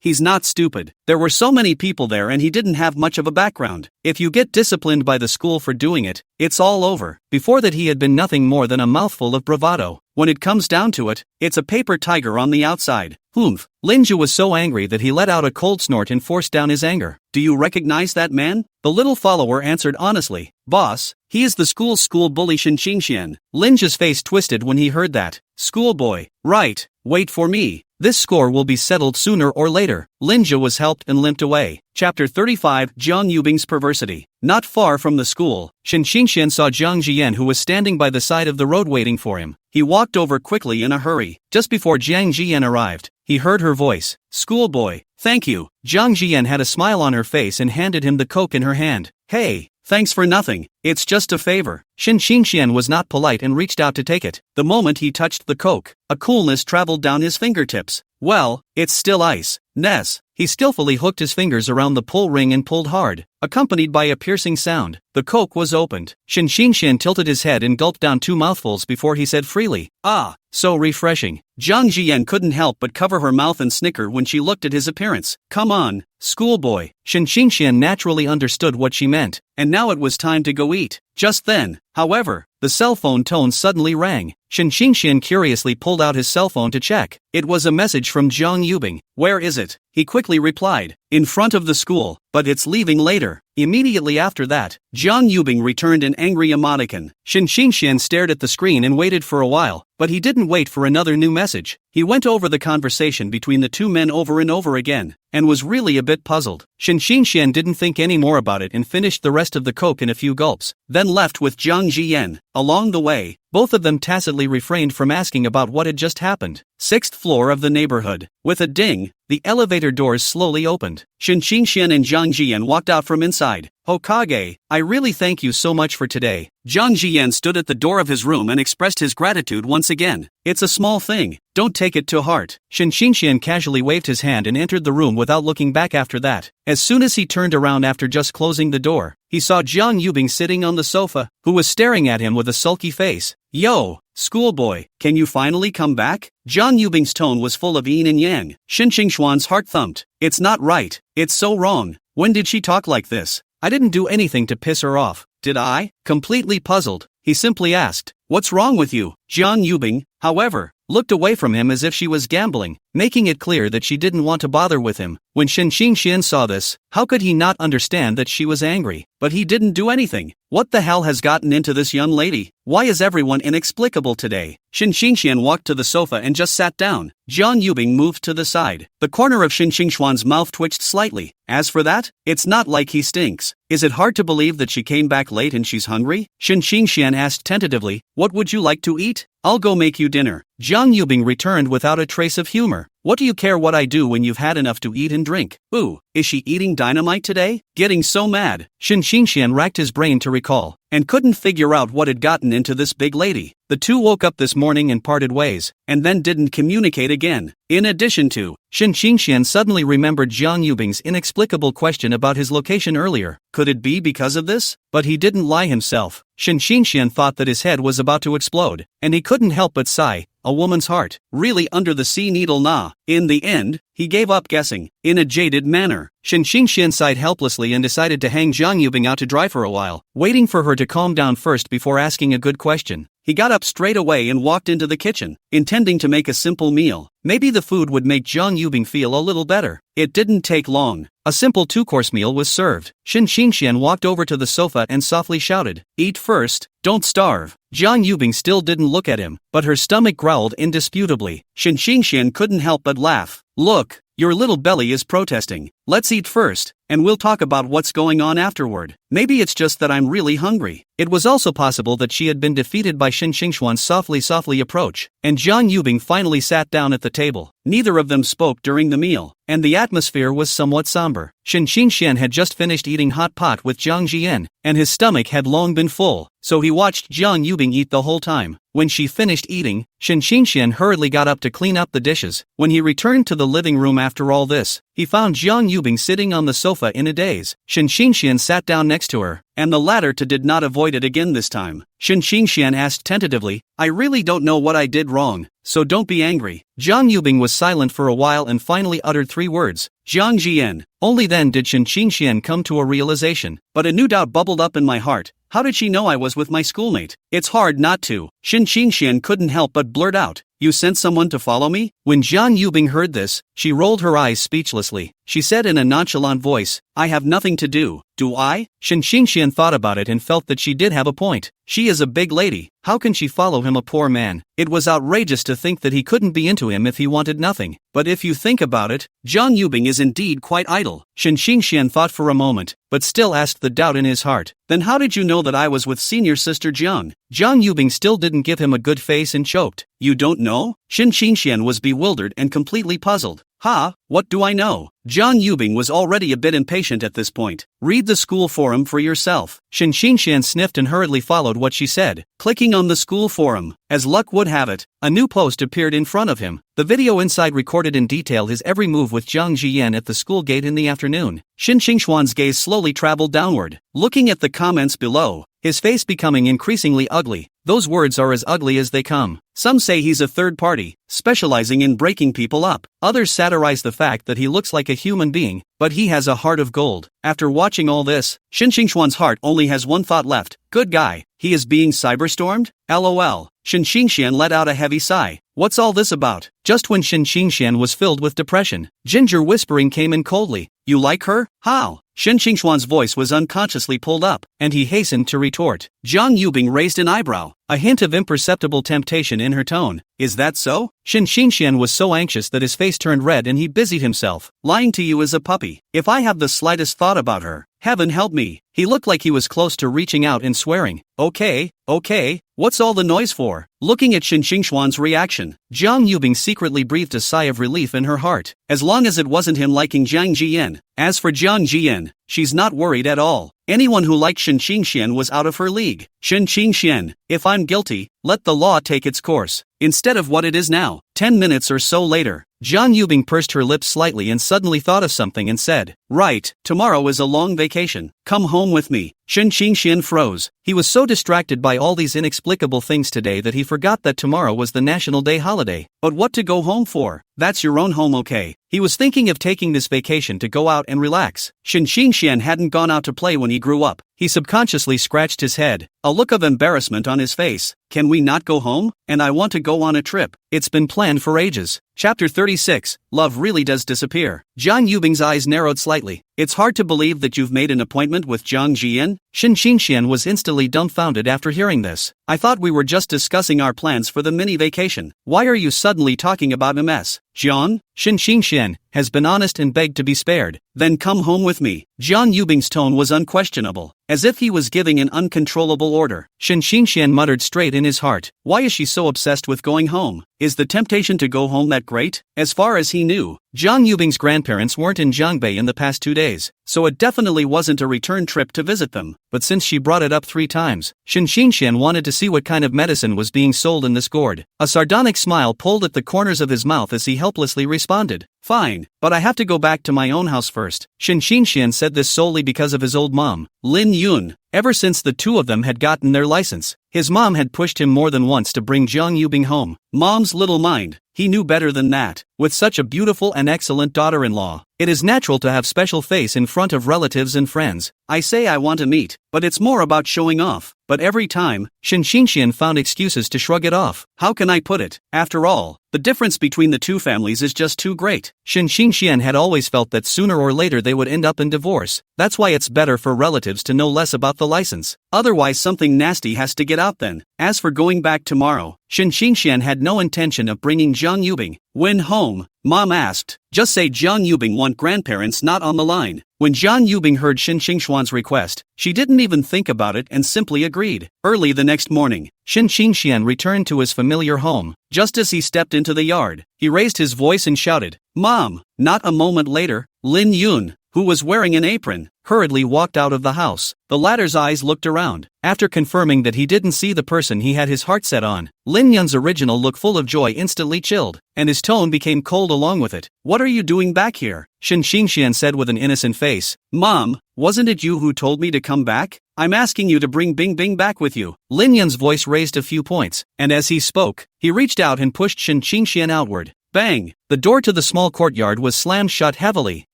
he's not stupid. There were so many people there and he didn't have much of a background. If you get disciplined by the school for doing it, it's all over. Before that he had been nothing more than a mouthful of bravado. When it comes down to it, it's a paper tiger on the outside. Humph. Linja was so angry that he let out a cold snort and forced down his anger. Do you recognize that man? The little follower answered honestly. Boss, he is the school bully Shin Xingxian. Linja's face twisted when he heard that. Schoolboy. Right. Wait for me. This score will be settled sooner or later. Linja was helped and limped away. Chapter 35 Jiang Yubing's Perversity. Not far from the school, Shin Xingxian saw Jiang Jian who was standing by the side of the road waiting for him. He walked over quickly in a hurry. Just before Jiang Jian arrived, he heard her voice. Schoolboy, thank you. Jiang Jian had a smile on her face and handed him the coke in her hand. Hey, thanks for nothing. It's just a favor. Shin Xingxian was not polite and reached out to take it. The moment he touched the coke, a coolness traveled down his fingertips. Well, it's still ice. Ness. He skillfully hooked his fingers around the pull ring and pulled hard, accompanied by a piercing sound. The coke was opened. Shin Xingxian tilted his head and gulped down 2 mouthfuls before he said freely, "Ah, so refreshing." Jiang Jian couldn't help but cover her mouth and snicker when she looked at his appearance. Come on, schoolboy. Shin Xingxian naturally understood what she meant, and now it was time to go eat. Just then, however, the cell phone tone suddenly rang. Shin Xingxian curiously pulled out his cell phone to check. It was a message from Jiang Yubing. Where is it? He quickly replied. In front of the school, but it's leaving later. Immediately after that, Jiang Yubing returned an angry emoticon. Shin Xingxian stared at the screen and waited for a while, but he didn't wait for another new message. He went over the conversation between the two men over and over again, and was really a bit puzzled. Shin Xingxian didn't think any more about it and finished the rest of the coke in a few gulps, then left with Jiang Jian. Along the way, both of them tacitly refrained from asking about what had just happened. 6th floor of the neighborhood. With a ding, the elevator doors slowly opened. Shin Xingxian and Jiang Jian walked out from inside. Hokage, I really thank you so much for today. Jiang Jian stood at the door of his room and expressed his gratitude once again. It's a small thing, don't take it to heart. Shin Xingxian casually waved his hand and entered the room without looking back after that. As soon as he turned around after just closing the door, he saw Jiang Yubing sitting on the sofa, who was staring at him with a sulky face. Yo, schoolboy, can you finally come back? Jiang Yubing's tone was full of yin and yang. Shin Xingxuan's heart thumped. It's not right, it's so wrong. When did she talk like this? I didn't do anything to piss her off, did I? Completely puzzled, he simply asked. What's wrong with you? Jiang Yubing, however, looked away from him as if she was gambling, making it clear that she didn't want to bother with him. When Shin Xingxian saw this, how could he not understand that she was angry? But he didn't do anything. What the hell has gotten into this young lady? Why is everyone inexplicable today? Shin Xingxian walked to the sofa and just sat down. Jiang Yubing moved to the side. The corner of Shin Xingxuan's mouth twitched slightly. As for that, it's not like he stinks. Is it hard to believe that she came back late and she's hungry? Shin Xingxian asked tentatively, what would you like to eat? I'll go make you dinner. Jiang Yubing returned without a trace of humor. What do you care what I do when you've had enough to eat and drink? Ooh, is she eating dynamite today? Getting so mad. Shen Xingxian racked his brain to recall, and couldn't figure out what had gotten into this big lady. The two woke up this morning and parted ways, and then didn't communicate again. In addition to, Shen Xingxian suddenly remembered Jiang Yubing's inexplicable question about his location earlier. Could it be because of this? But he didn't lie himself. Shen Xingxian thought that his head was about to explode, and he couldn't help but sigh. A woman's heart, really under the sea needle nah. In the end, he gave up guessing, in a jaded manner. Shen Xingxian sighed helplessly and decided to hang Jiang Yubing out to dry for a while, waiting for her to calm down first before asking a good question. He got up straight away and walked into the kitchen, intending to make a simple meal. Maybe the food would make Jiang Yubing feel a little better. It didn't take long. A simple two-course meal was served. Shen Xingxian walked over to the sofa and softly shouted, "Eat first, don't starve." Jiang Yubing still didn't look at him, but her stomach growled indisputably. Shen Xingxian couldn't help but laugh. "Look, your little belly is protesting. Let's eat first, and we'll talk about what's going on afterward. Maybe it's just that I'm really hungry." It was also possible that she had been defeated by Shen Xingxuan's softly approach, and Jiang Yubing finally sat down at the table. Neither of them spoke during the meal, and the atmosphere was somewhat somber. Shen Xingxian had just finished eating hot pot with Jiang Jian, and his stomach had long been full, so he watched Jiang Yubing eat the whole time. When she finished eating, Shen Xingxian hurriedly got up to clean up the dishes. When he returned to the living room after all this, he found Jiang Yubing sitting on the sofa in a daze. Shen Xingxian sat down next to her, and the latter did not avoid it again this time. Shen Xingxian asked tentatively, "I really don't know what I did wrong, so don't be angry." Jiang Yubing was silent for a while and finally uttered 3 words, "Jiang Jian." Only then did Shen Xingxian come to a realization. But a new doubt bubbled up in my heart. How did she know I was with my schoolmate? It's hard not to. Shen Xingxian couldn't help but blurt out, "You sent someone to follow me?" When Jiang Yubing heard this, she rolled her eyes speechlessly. She said in a nonchalant voice, "I have nothing to do, do I?" Shen Xingxian thought about it and felt that she did have a point. She is a big lady. How can she follow him, a poor man? It was outrageous to think that he couldn't be into him if he wanted nothing. But if you think about it, Jiang Yubing is indeed quite idle. Shen Xingxian thought for a moment, but still asked the doubt in his heart, "Then how did you know that I was with senior sister Jiang?" Jiang Yubing still didn't give him a good face and choked. "You don't know?" Shen Xingxian was bewildered and completely puzzled. "Ha, what do I know?" Jiang Yubing was already a bit impatient at this point. "Read the school forum for yourself." Shen Xingxian sniffed and hurriedly followed what she said. Clicking on the school forum, as luck would have it, a new post appeared in front of him. The video inside recorded in detail his every move with Jiang Jian at the school gate in the afternoon. Shen Xingxuan's gaze slowly traveled downward, looking at the comments below, his face becoming increasingly ugly. Those words are as ugly as they come. Some say he's a third party, specializing in breaking people up. Others satirize the fact that he looks like a human being, but he has a heart of gold. After watching all this, Shen Xingxuan's heart only has one thought left. Good guy. He is being cyberstormed? LOL. Shen Xingxian let out a heavy sigh. What's all this about? Just when Shen Xingxian was filled with depression, Ginger whispering came in coldly. You like her? How? Shen Xingxuan's voice was unconsciously pulled up, and he hastened to retort. Jiang Yubing raised an eyebrow, a hint of imperceptible temptation in her tone. Is that so? Shen Xingxian was so anxious that his face turned red and he busied himself. Lying to you is a puppy. If I have the slightest thought about her, heaven help me. He looked like he was close to reaching out and swearing. Okay, what's all the noise for? Looking at Shen Xingxuan's reaction, Jiang Yubing secretly breathed a sigh of relief in her heart, as long as it wasn't him liking Jiang Jian. As for Jiang Jian, she's not worried at all. Anyone who liked Shen Xingxian was out of her league. Shen Xingxian, if I'm guilty, let the law take its course, instead of what it is now. 10 minutes or so later, Jiang Yubing pursed her lips slightly and suddenly thought of something and said, Right, tomorrow is a long vacation. Come home with me. Shen Xingxian froze. He was so distracted by all these inexplicable things today that he forgot that tomorrow was the National Day holiday. But what to go home for? That's your own home, okay? He was thinking of taking this vacation to go out and relax. Shen Xingxian hadn't gone out to play when he grew up. He subconsciously scratched his head, a look of embarrassment on his face. Can we not go home? And I want to go on a trip. It's been planned for ages. Chapter 36, Love Really Does Disappear. Jiang Yubing's eyes narrowed slightly. It's hard to believe that you've made an appointment with Jiang Jian? Shin Xingxian was instantly dumbfounded after hearing this. I thought we were just discussing our plans for the mini vacation. Why are you suddenly talking about MS? Jian? Shin Xingxian has been honest and begged to be spared. Then come home with me. Jiang Yubing's tone was unquestionable, as if he was giving an uncontrollable order. Shin Xingxian muttered straight in his heart. Why is she so obsessed with going home? Is the temptation to go home that great? As far as he knew, Jiang Yubing's grandparents weren't in Jiangbei in the past 2 days, so it definitely wasn't a return trip to visit them. But since she brought it up 3 times, Shin Xingxian wanted to see what kind of medicine was being sold in this gourd. A sardonic smile pulled at the corners of his mouth as he helplessly responded. Fine, but I have to go back to my own house first. Shin Xingxian said this solely because of his old mom, Lin Yun. Ever since the two of them had gotten their license, his mom had pushed him more than once to bring Jiang Yubing home. Mom's little mind, he knew better than that. With such a beautiful and excellent daughter-in-law, it is natural to have special face in front of relatives and friends. I say I want to meet, but it's more about showing off. But every time, Shin Xingxian found excuses to shrug it off. How can I put it? After all, the difference between the two families is just too great. Shin Xingxian had always felt that sooner or later they would end up in divorce. That's why it's better for relatives to know less about the license. Otherwise something nasty has to get out then. As for going back tomorrow, Shin Xingxian had no intention of bringing Jiang Yubing. When home, Mom asked, just say Jiang Yubing want grandparents not on the line. When Jiang Yubing heard Shin Xingxian's request, she didn't even think about it and simply agreed. Early the next morning, Shin Xingxian returned to his familiar home. Just as he stepped into the yard, he raised his voice and shouted, Mom! Not a moment later, Lin Yun, who was wearing an apron, hurriedly walked out of the house. The latter's eyes looked around. After confirming that he didn't see the person he had his heart set on, Lin Yun's original look full of joy instantly chilled, and his tone became cold along with it. What are you doing back here? Shin Xingxian said with an innocent face. Mom, wasn't it you who told me to come back? I'm asking you to bring Bing Bing back with you. Lin Yun's voice raised a few points, and as he spoke, he reached out and pushed Shin Xingxian outward. Bang! The door to the small courtyard was slammed shut heavily,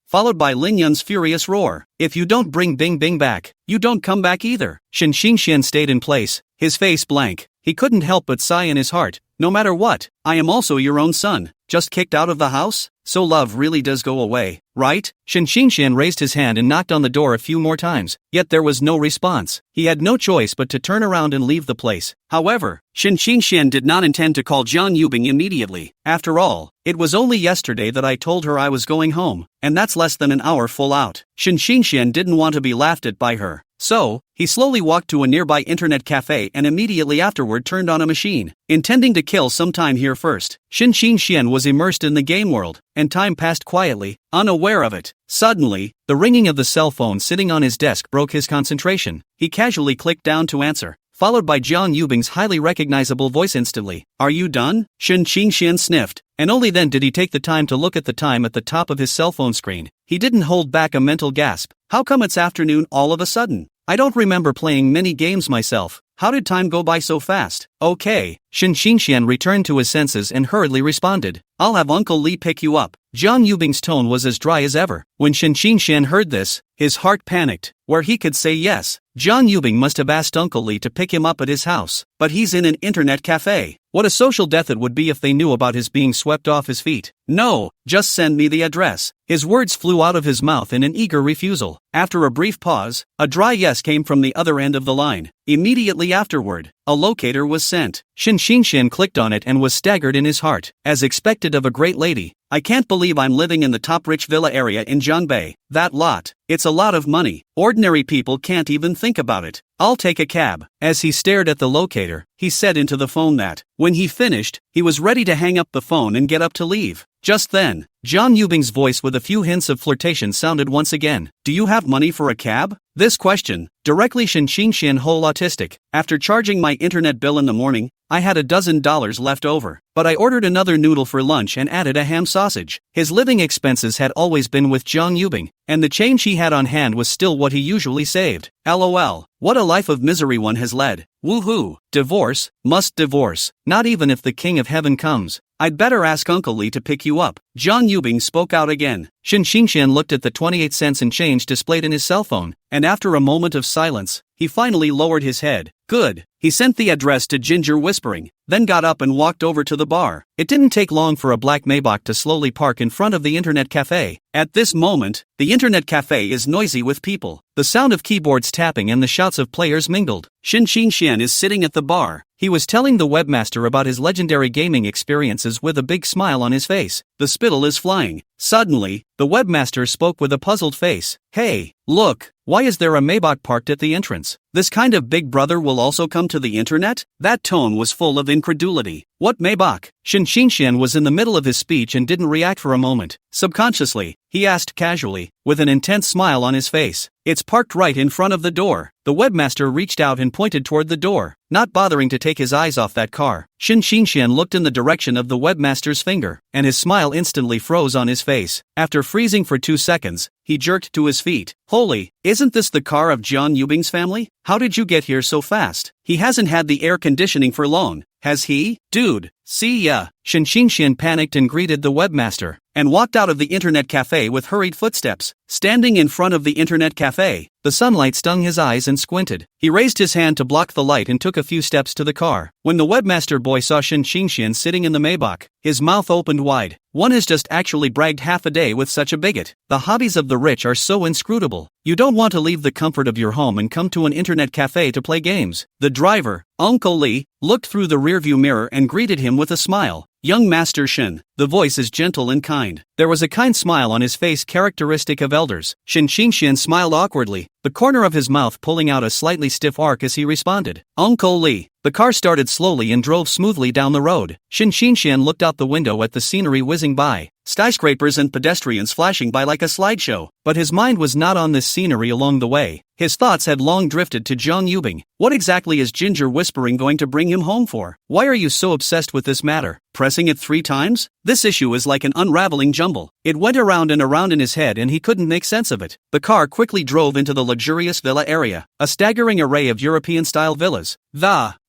followed by Lin Yun's furious roar. If you don't bring Bing Bing back, you don't come back either. Shin Xingxian stayed in place, his face blank. He couldn't help but sigh in his heart. No matter what, I am also your own son. Just kicked out of the house? So love really does go away, right? Shin Xingxian raised his hand and knocked on the door a few more times, yet there was no response. He had no choice but to turn around and leave the place. However, Shin Xingxian did not intend to call Jiang Yubing immediately. After all, it was only yesterday that I told her I was going home, and that's less than an hour full out. Shin Xingxian didn't want to be laughed at by her. So, he slowly walked to a nearby internet cafe and immediately afterward turned on a machine, intending to kill some time here first. Shin Xingxian was immersed in the game world, and time passed quietly, unaware of it. Suddenly, the ringing of the cell phone sitting on his desk broke his concentration. He casually clicked down to answer, followed by Jiang Yubing's highly recognizable voice instantly. Are you done? Shin Xingxian sniffed, and only then did he take the time to look at the time at the top of his cell phone screen. He didn't hold back a mental gasp. How come it's afternoon all of a sudden? I don't remember playing many games myself. How did time go by so fast? Okay. Shin Xingxian returned to his senses and hurriedly responded. I'll have Uncle Li pick you up. Jiang Yubing's tone was as dry as ever. When Shin Xingxian heard this, his heart panicked. Where he could say yes, Jiang Yubing must have asked Uncle Li to pick him up at his house. But he's in an internet cafe. What a social death it would be if they knew about his being swept off his feet. No, just send me the address. His words flew out of his mouth in an eager refusal. After a brief pause, a dry yes came from the other end of the line. Immediately afterward, a locator was sent. Shin Xingxian clicked on it and was staggered in his heart. As expected of a great lady, I can't believe I'm living in the top rich villa area in Jiangbei. That lot, it's a lot of money. Ordinary people can't even think about it. I'll take a cab. As he stared at the locator, he said into the phone that, when he finished, he was ready to hang up the phone and get up to leave. Just then, Jiang Yubing's voice with a few hints of flirtation sounded once again. Do you have money for a cab? This question, directly Shin Xingxian whole autistic. After charging my internet bill in the morning, I had $12 left over, but I ordered another noodle for lunch and added a ham sausage. His living expenses had always been with Jiang Yubing, and the change he had on hand was still what he usually saved. LOL, what a life of misery one has led. Woohoo, divorce, must divorce, not even if the King of Heaven comes. I'd better ask Uncle Li to pick you up. Jiang Yubing spoke out again. Shin Xingxian looked at the 28 cents and change displayed in his cell phone, and after a moment of silence, he finally lowered his head. Good, He sent the address to Ginger whispering, then got up and walked over to the bar. It didn't take long for a black Maybach to slowly park in front of the internet cafe. At this moment, the internet cafe is noisy with people. The sound of keyboards tapping and the shouts of players mingled. Shin Xian is sitting at the bar. He was telling the webmaster about his legendary gaming experiences with a big smile on his face. The spittle is flying. Suddenly, the webmaster spoke with a puzzled face. Hey, look, why is there a Maybach parked at the entrance? This kind of big brother will also come to the internet? That tone was full of incredulity. What Maybach? Shin Xian was in the middle of his speech and didn't react for a moment. Subconsciously, he asked casually, with an intense smile on his face. It's parked right in front of the door. The webmaster reached out and pointed toward the door, not bothering to take his eyes off that car. Shin Xian looked in the direction of the webmaster's finger, and his smile instantly froze on his face. After freezing for 2 seconds, he jerked to his feet. Holy, isn't this the car of Jiang Yubing's family? How did you get here so fast? He hasn't had the air conditioning for long, has he? Dude, see ya. Shin Xian panicked and greeted the webmaster, and walked out of the internet cafe with hurried footsteps. Standing in front of the internet cafe, the sunlight stung his eyes and squinted. He raised his hand to block the light and took a few steps to the car. When the webmaster boy saw Shin Xian sitting in the Maybach, his mouth opened wide. One has just actually bragged half a day with such a bigot. The hobbies of the rich are so inscrutable. You don't want to leave the comfort of your home and come to an internet cafe to play games. The driver, Uncle Lee, looked through the rearview mirror and greeted him with a smile. Young Master Shin, the voice is gentle and kind. There was a kind smile on his face characteristic of elders. Shin Xian smiled awkwardly, the corner of his mouth pulling out a slightly stiff arc as he responded. Uncle Lee. The car started slowly and drove smoothly down the road. Shin Xian looked out the window at the scenery whizzing by, skyscrapers and pedestrians flashing by like a slideshow. But his mind was not on this scenery along the way. His thoughts had long drifted to Jiang Yubing. What exactly is Ginger whispering going to bring him home for? Why are you so obsessed with this matter? Pressing it 3 times? This issue is like an unraveling jumble. It went around and around in his head and he couldn't make sense of it. The car quickly drove into the luxurious villa area, a staggering array of European-style villas.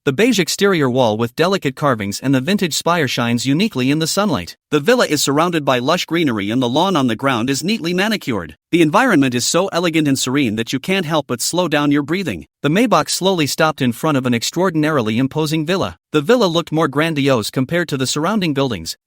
The beige exterior wall with delicate carvings and the vintage spire shines uniquely in the sunlight. The villa is surrounded by lush greenery and the lawn on the ground is neatly manicured. The environment is so elegant and serene that you can't help but slow down your breathing. The Maybach slowly stopped in front of an extraordinarily imposing villa. The villa looked more grandiose compared to the surrounding buildings.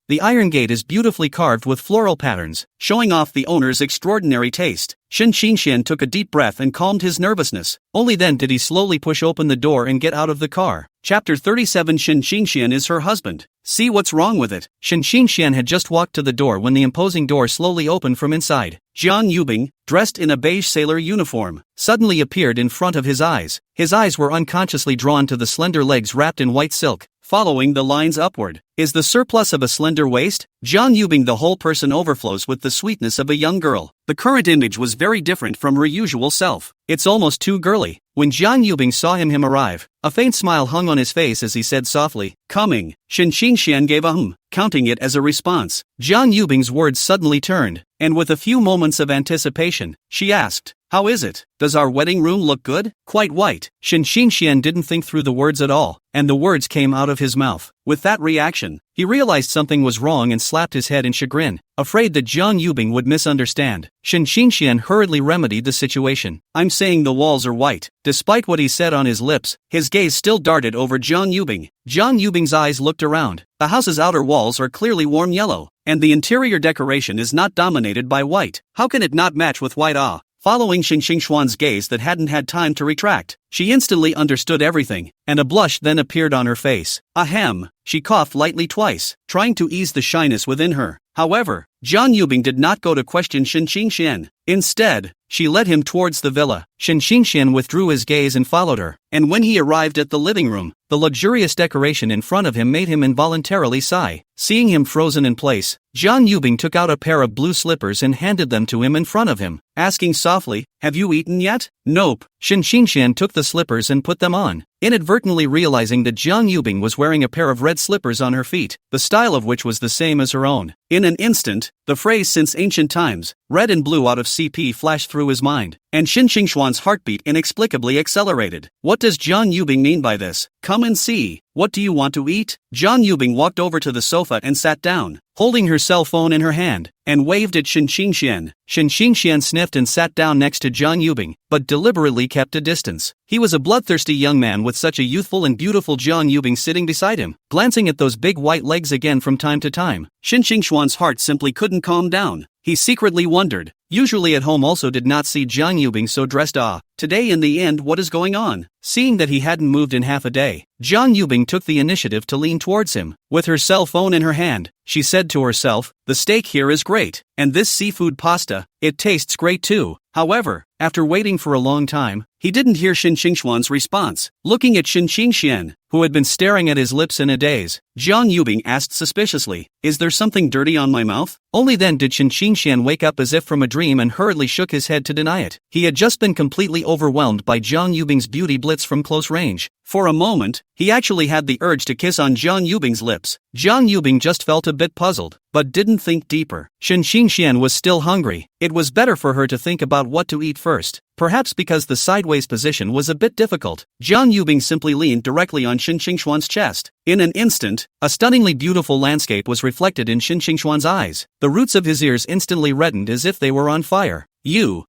The iron gate is beautifully carved with floral patterns, showing off the owner's extraordinary taste. Shin Xian took a deep breath and calmed his nervousness. Only then did he slowly push open the door and get out of the car. Chapter 37 Shin Xian is her husband. See what's wrong with it. Shin Xian had just walked to the door when the imposing door slowly opened from inside. Jiang Yubing, dressed in a beige sailor uniform, suddenly appeared in front of his eyes. His eyes were unconsciously drawn to the slender legs wrapped in white silk, following the lines upward. Is the surplus of a slender waist? Jiang Yubing, the whole person overflows with the sweetness of a young girl. The current image was very different from her usual self. It's almost too girly. When Jiang Yubing saw him arrive, a faint smile hung on his face as he said softly, "Coming." Shin Xian gave a counting it as a response. Jiang Yubing's words suddenly turned, and with a few moments of anticipation, she asked, "How is it? Does our wedding room look good?" Quite white. Shin Xian didn't think through the words at all, and the words came out of his mouth. With that reaction, he realized something was wrong and slapped his head in chagrin, afraid that Jiang Yubing would misunderstand. Shin Xian hurriedly remedied the situation. "I'm saying the walls are white." Despite what he said on his lips, his gaze still darted over Jiang Yubing. Jiang Yubing's eyes looked around. The house's outer walls are clearly warm yellow, and the interior decoration is not dominated by white. How can it not match with white? Following Shin Xian's gaze that hadn't had time to retract, she instantly understood everything, and a blush then appeared on her face. Ahem. She coughed lightly twice, trying to ease the shyness within her. However, Jiang Yubing did not go to question Shin Xian. Instead, she led him towards the villa. Shin Xian withdrew his gaze and followed her, and when he arrived at the living room, the luxurious decoration in front of him made him involuntarily sigh. Seeing him frozen in place, Jiang Yubing took out a pair of blue slippers and handed them to him in front of him, asking softly, "Have you eaten yet?" "Nope." Shin Xian took the slippers and put them on, inadvertently realizing that Jiang Yubing was wearing a pair of red slippers on her feet, the style of which was the same as her own. In an instant, the phrase "since ancient times, red and blue out of CP" flashed through his mind, and Shin Xian's heartbeat inexplicably accelerated. What does Jiang Yubing mean by this? Come and see. What do you want to eat? Jiang Yubing walked over to the sofa and sat down, holding her cell phone in her hand, and waved at Shin Xian. Shin Xian sniffed and sat down next to Jiang Yubing. but deliberately kept a distance. He was a bloodthirsty young man with such a youthful and beautiful Jiang Yubing sitting beside him, glancing at those big white legs again from time to time. Shen Xingxuan's heart simply couldn't calm down. He secretly wondered. Usually at home also did not see Jiang Yubing so dressed. Today in the end, what is going on? Seeing that he hadn't moved in half a day, Jiang Yubing took the initiative to lean towards him. With her cell phone in her hand, she said to herself, "The steak here is great, and this seafood pasta, it tastes great too." However, after waiting for a long time, he didn't hear Shen Xingxuan's response. Looking at Shen Xingxian, who had been staring at his lips in a daze, Jiang Yubing asked suspiciously, "Is there something dirty on my mouth?" Only then did Shen Xingxian wake up as if from a dream and hurriedly shook his head to deny it. He had just been completely overwhelmed by Jiang Yubing's beauty blitz from close range. For a moment, he actually had the urge to kiss on Jiang Yubing's lips. Jiang Yubing just felt a bit puzzled, but didn't think deeper. Shen Xingxian was still hungry. It was better for her to think about what to eat first. Perhaps because the sideways position was a bit difficult, Jiang Yubing simply leaned directly on Shen Xingxuan's chest. In an instant, a stunningly beautiful landscape was reflected in Shen Xingxuan's eyes. The roots of his ears instantly reddened as if they were on fire. You,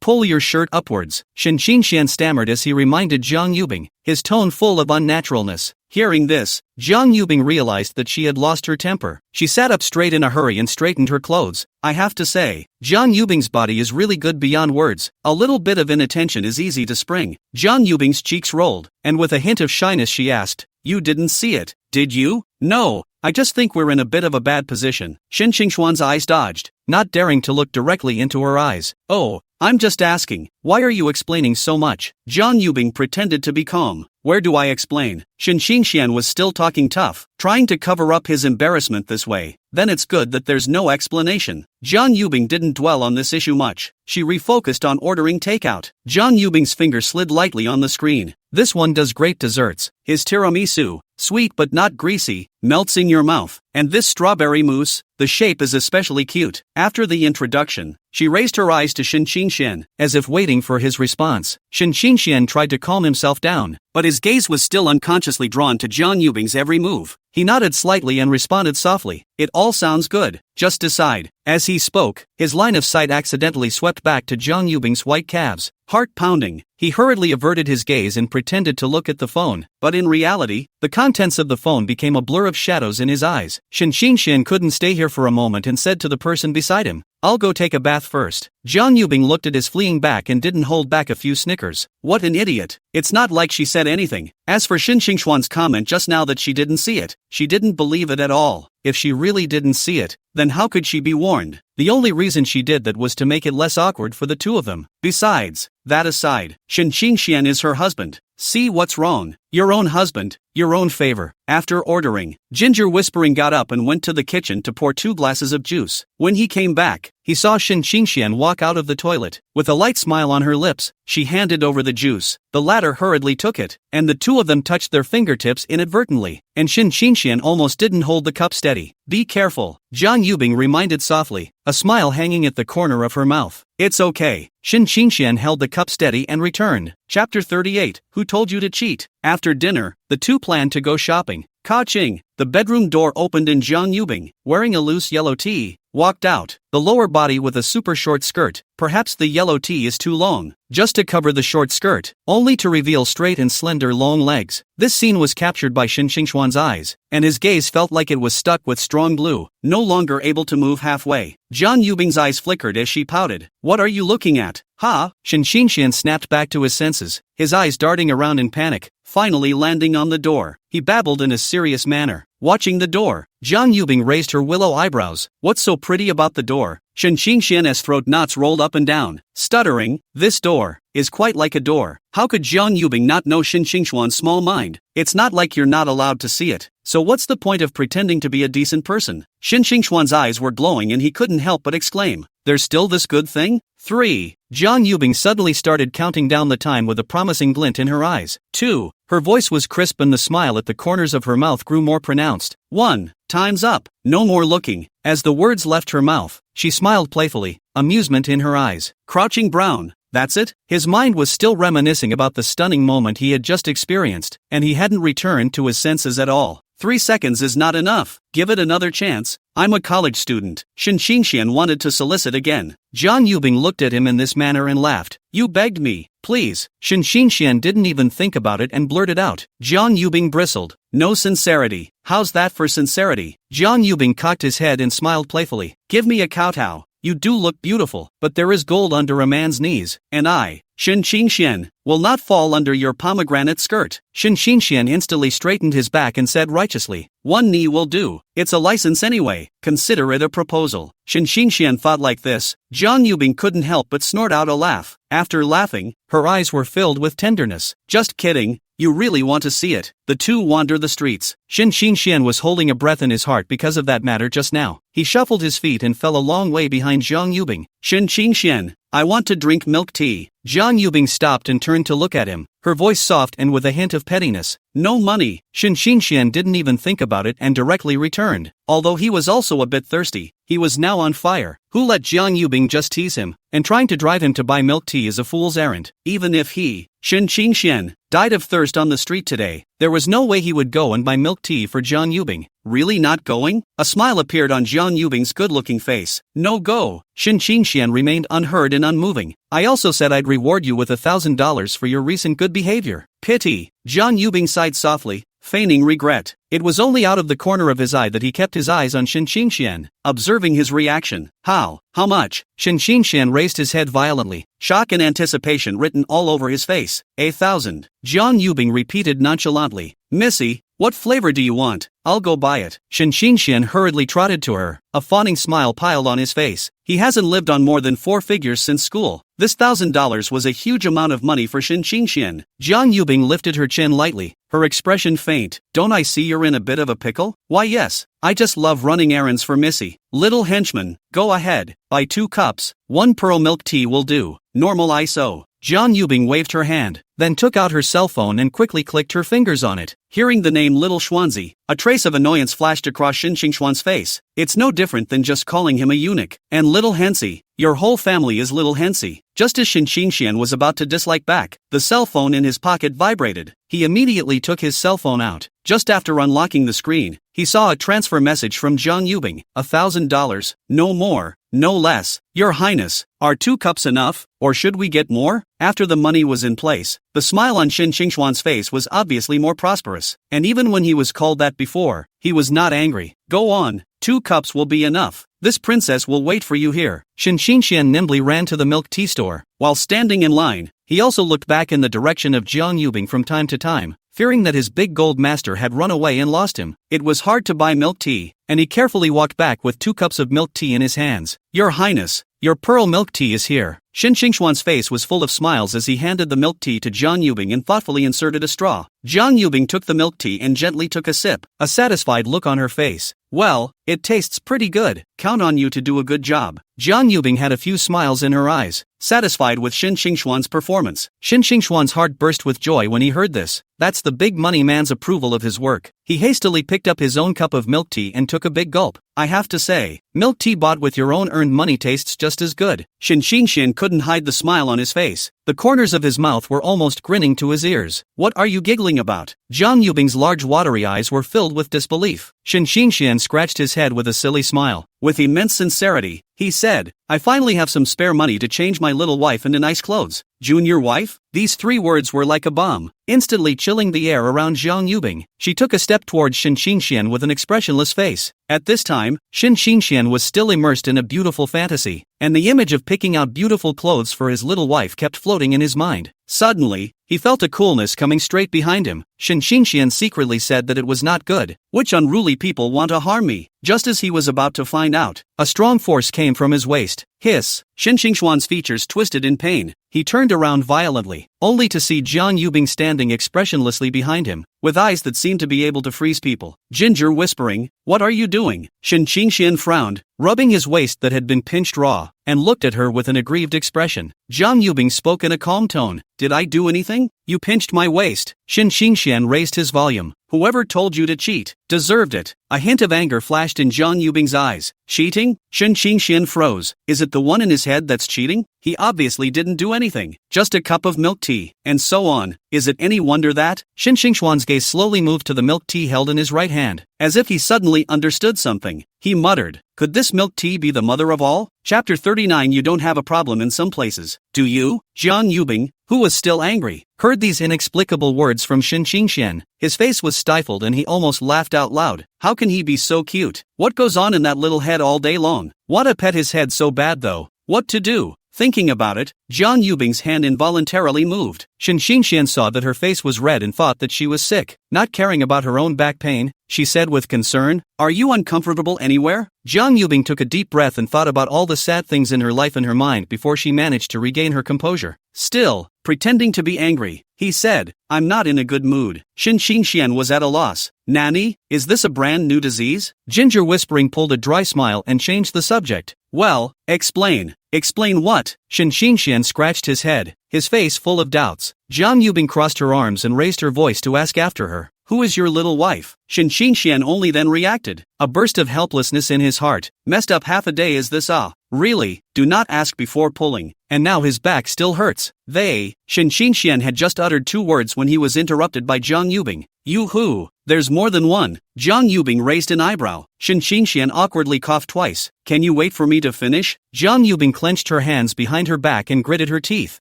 pull your shirt upwards," Shen Xingxian stammered as he reminded Jiang Yubing, his tone full of unnaturalness. Hearing this, Jiang Yubing realized that she had lost her temper. She sat up straight in a hurry and straightened her clothes. I have to say, Jiang Yubing's body is really good beyond words. A little bit of inattention is easy to spring. Jiang Yubing's cheeks rolled, and with a hint of shyness she asked, "You didn't see it, did you?" "No, I just think we're in a bit of a bad position." Shen Xingxuan's eyes dodged, not daring to look directly into her eyes. "Oh, I'm just asking, why are you explaining so much?" Jiang Yubing pretended to be calm. "Where do I explain?" Shen Xingxian was still talking tough, trying to cover up his embarrassment this way. "Then it's good that there's no explanation." Jiang Yubing didn't dwell on this issue much. She refocused on ordering takeout. Jiang Yubing's finger slid lightly on the screen. "This one does great desserts. His tiramisu, sweet but not greasy, melts in your mouth. And this strawberry mousse, the shape is especially cute." After the introduction, she raised her eyes to Shen Xingxian, as if waiting for his response. Shen Xingxian tried to calm himself down, but his gaze was still unconsciously drawn to Jiang Yubing's every move. He nodded slightly and responded softly, "It all sounds good, just decide." As he spoke, his line of sight accidentally swept back to Jiang Yubing's white calves. Heart pounding, he hurriedly averted his gaze and pretended to look at the phone, but in reality, the contents of the phone became a blur of shadows in his eyes. Shen Xingxian couldn't stay here for a moment and said to the person beside him, "I'll go take a bath first." Jiang Yubing looked at his fleeing back and didn't hold back a few snickers. What an idiot. It's not like she said anything. As for Shen Xingxuan's comment just now that she didn't see it, she didn't believe it at all. If she really didn't see it, then how could she be warned? The only reason she did that was to make it less awkward for the two of them. Besides, that aside, Shen Xingxian is her husband. See what's wrong? Your own husband, your own favor. After ordering, Ginger Whispering got up and went to the kitchen to pour 2 glasses of juice. When he came back, he saw Shen Xingxian walk out of the toilet. With a light smile on her lips, she handed over the juice. The latter hurriedly took it, and the two of them touched their fingertips inadvertently, and Shen Xingxian almost didn't hold the cup steady. "Be careful," Jiang Yubing reminded softly, a smile hanging at the corner of her mouth. "It's okay." Shen Xingxian held the cup steady and returned. Chapter 38, Who Told You to Cheat? After dinner, the two planned to go shopping. Ka-ching, the bedroom door opened and Jiang Yubing, wearing a loose yellow tee, walked out. The lower body with a super short skirt, perhaps the yellow tee is too long, just to cover the short skirt, only to reveal straight and slender long legs. This scene was captured by Shen Xingxuan's eyes, and his gaze felt like it was stuck with strong glue, no longer able to move halfway. Jiang Yubing's eyes flickered as she pouted. "What are you looking at?" "Ha!" Shen Xingxian snapped back to his senses, his eyes darting around in panic, finally landing on the door. He babbled in a serious manner. Watching the door, Jiang Yubing raised her willow eyebrows. "What's so pretty about the door?" Shen Xingxian's throat knots rolled up and down. Stuttering, "This door is quite like a door." How could Jiang Yubing not know Shen Xingxuan's small mind? It's not like you're not allowed to see it. So what's the point of pretending to be a decent person? Shen Xingxuan's eyes were glowing and he couldn't help but exclaim, "There's still this good thing?" 3. Jiang Yubing suddenly started counting down the time with a promising glint in her eyes. 2. Her voice was crisp and the smile at the corners of her mouth grew more pronounced. 1. Time's up. No more looking. As the words left her mouth, she smiled playfully, amusement in her eyes. Crouching Brown. That's it? His mind was still reminiscing about the stunning moment he had just experienced, and he hadn't returned to his senses at all. 3 seconds is not enough. Give it another chance. I'm a college student. Shin Xingxian wanted to solicit again. Jiang Yubing looked at him in this manner and laughed. You begged me, please. Shin Xingxian didn't even think about it and blurted out. Jiang Yubing bristled. No sincerity. How's that for sincerity? Jiang Yubing cocked his head and smiled playfully. Give me a kowtow. You do look beautiful, but there is gold under a man's knees, and I, Shin Xingxian, will not fall under your pomegranate skirt. Shin Xingxian instantly straightened his back and said righteously, one knee will do. It's a license anyway. Consider it a proposal. Shin Xingxian thought like this. Jiang Yubing couldn't help but snort out a laugh. After laughing, her eyes were filled with tenderness. Just kidding. You really want to see it. The two wander the streets. Shin Xingxian was holding a breath in his heart because of that matter just now. He shuffled his feet and fell a long way behind Jiang Yubing. Shin Xingxian, I want to drink milk tea. Jiang Yubing stopped and turned to look at him, her voice soft and with a hint of pettiness. No money. Shin Xingxian didn't even think about it and directly returned. Although he was also a bit thirsty, he was now on fire. Who let Jiang Yubing just tease him? And trying to drive him to buy milk tea is a fool's errand. Even if he, Shin Xingxian, died of thirst on the street today, there was no way he would go and buy milk tea for Jiang Yubing. Really not going? A smile appeared on Jiang Yubing's good-looking face. No go. Shin Xingxian remained unheard and unmoving. I also said I'd reward you with $1,000 for your recent good behavior. Pity. Jiang Yubing sighed softly, feigning regret. It was only out of the corner of his eye that he kept his eyes on Shin Xingxian, observing his reaction. How much? Shin Xingxian raised his head violently, shock and anticipation written all over his face. 1,000. Jiang Yubing repeated nonchalantly. Missy, what flavor do you want? I'll go buy it. Shin Xingxian hurriedly trotted to her, a fawning smile piled on his face. He hasn't lived on more than 4 figures since school. This $1,000 was a huge amount of money for Shin Xingxian. Jiang Yubing lifted her chin lightly, her expression faint. Don't I see you're in a bit of a pickle? Why yes, I just love running errands for Missy. Little henchman, go ahead, buy 2 cups, 1 pearl milk tea will do, normal ISO. Jiang Yubing waved her hand, then took out her cell phone and quickly clicked her fingers on it. Hearing the name Little Schwanzi, a trace of annoyance flashed across Shin Xingxuan's face. It's no different than just calling him a eunuch. And Little Hensy, your whole family is Little Hensy. Just as Shin Xingxian was about to dislike back, the cell phone in his pocket vibrated. He immediately took his cell phone out. Just after unlocking the screen, he saw a transfer message from Jiang Yubing. $1,000, no more, no less. Your Highness, are 2 cups enough, or should we get more? After the money was in place, the smile on Shin Xingxuan's face was obviously more prosperous. And even when he was called that before, he was not angry. Go on, 2 cups will be enough. This princess will wait for you here. Shin Xingxian nimbly ran to the milk tea store. While standing in line, he also looked back in the direction of Jiang Yubing from time to time, fearing that his big gold master had run away and lost him. It was hard to buy milk tea, and he carefully walked back with 2 cups of milk tea in his hands. Your Highness, your pearl milk tea is here. Shin Xingxuan's face was full of smiles as he handed the milk tea to Jiang Yubing and thoughtfully inserted a straw. Jiang Yubing took the milk tea and gently took a sip, a satisfied look on her face. Well, it tastes pretty good. Count on you to do a good job. Jiang Yubing had a few smiles in her eyes, satisfied with Shin Xingxuan's performance. Shin Xingxuan's heart burst with joy when he heard this. That's the big money man's approval of his work. He hastily picked up his own cup of milk tea and took a big gulp. I have to say, milk tea bought with your own earned money tastes just as good. Shin Xingxian couldn't hide the smile on his face. The corners of his mouth were almost grinning to his ears. What are you giggling about? Jiang Yubing's large watery eyes were filled with disbelief. Shin Xingxian scratched his head with a silly smile. With immense sincerity, he said, I finally have some spare money to change my little wife into nice clothes. Junior wife? These 3 words were like a bomb, instantly chilling the air around Jiang Yubing. She took a step towards Shin Xingxian with an expressionless face. At this time, Shin Xingxian was still immersed in a beautiful fantasy, and the image of picking out beautiful clothes for his little wife kept floating in his mind. Suddenly, he felt a coolness coming straight behind him. Shin Xingxian secretly said that it was not good. Which unruly people want to harm me? Just as he was about to find out, a strong force came from his waist. Hiss! Shin Xingxuan's features twisted in pain. He turned around violently, only to see Jiang Yubing standing expressionlessly behind him, with eyes that seemed to be able to freeze people. Ginger whispering, what are you doing? Shin Xingxian frowned, rubbing his waist that had been pinched raw, and looked at her with an aggrieved expression. Jiang Yubing spoke in a calm tone. Did I do anything? You pinched my waist. Shin Xingxian raised his volume. Whoever told you to cheat deserved it. A hint of anger flashed in Zhang Yubing's eyes. Cheating? Shin Xingxian froze. Is it the one in his head that's cheating? He obviously didn't do anything. Just a cup of milk tea, and so on. Is it any wonder that? Shin Xingxuan's gaze slowly moved to the milk tea held in his right hand, as if he suddenly understood something. He muttered, could this milk tea be the mother of all? Chapter 39. You don't have a problem in some places, do you? Zhang Yubing, who was still angry, heard these inexplicable words from Shin Xingxian. His face was stifled and he almost laughed out loud. How can he be so cute? What goes on in that little head all day long? Want to pet his head so bad though. What to do? Thinking about it, Zhang Yubing's hand involuntarily moved. Shin Xingxian saw that her face was red and thought that she was sick. Not caring about her own back pain, she said with concern, are you uncomfortable anywhere? Zhang Yubing took a deep breath and thought about all the sad things in her life in her mind before she managed to regain her composure. Still, pretending to be angry, he said, I'm not in a good mood. Shin Xingxian was at a loss. Nanny, is this a brand new disease? Ginger Whispering pulled a dry smile and changed the subject. Well, explain. Explain what? Shin Xingxian scratched his head, his face full of doubts. Zhang Yubing crossed her arms and raised her voice to ask after her. Who is your little wife? Shin Xingxian only then reacted. A burst of helplessness in his heart. Messed up half a day is this really? Do not ask before pulling. And now his back still hurts. Shin Xingxian had just uttered 2 words when he was interrupted by Zhang Yubing. You who? There's more than one. Zhang Yubing raised an eyebrow. Shin Xingxian awkwardly coughed twice. Can you wait for me to finish? Zhang Yubing clenched her hands behind her back and gritted her teeth.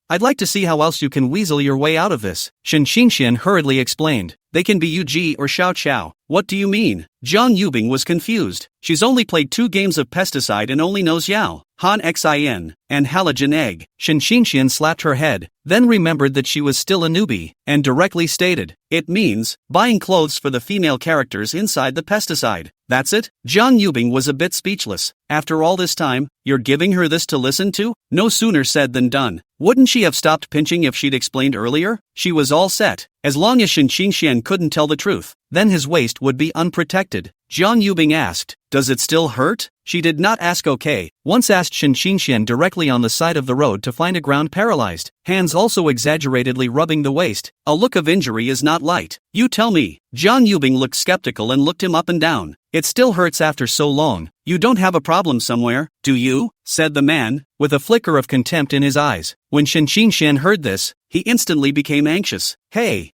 I'd like to see how else you can weasel your way out of this. Shin Xingxian hurriedly explained. They can be Yu Ji or Xiao Qiao. What do you mean? Zhang Yubing was confused. She's only played 2 games of pesticide and only knows Yao, Han Xin, and halogen egg. Shin Xingxian slapped her head, then remembered that she was still a newbie, and directly stated, it means buying clothes for the female characters inside the pesticide. That's it? Zhang Yubing was a bit speechless. After all this time, you're giving her this to listen to? No sooner said than done. Wouldn't she have stopped pinching if she'd explained earlier? She was all set. As long as Shin Xingxian couldn't tell the truth, then his waist would be unprotected. Zhang Yubing asked, does it still hurt? She did not ask okay. Once asked Shin Xingxian directly on the side of the road to find a ground paralyzed, hands also exaggeratedly rubbing the waist. A look of injury is not light. You tell me. Zhang Yubing looked skeptical and looked him up and down. It still hurts after so long. You don't have a problem somewhere, do you? Said the man, with a flicker of contempt in his eyes. When Shin Xingxian heard this, he instantly became anxious. Hey,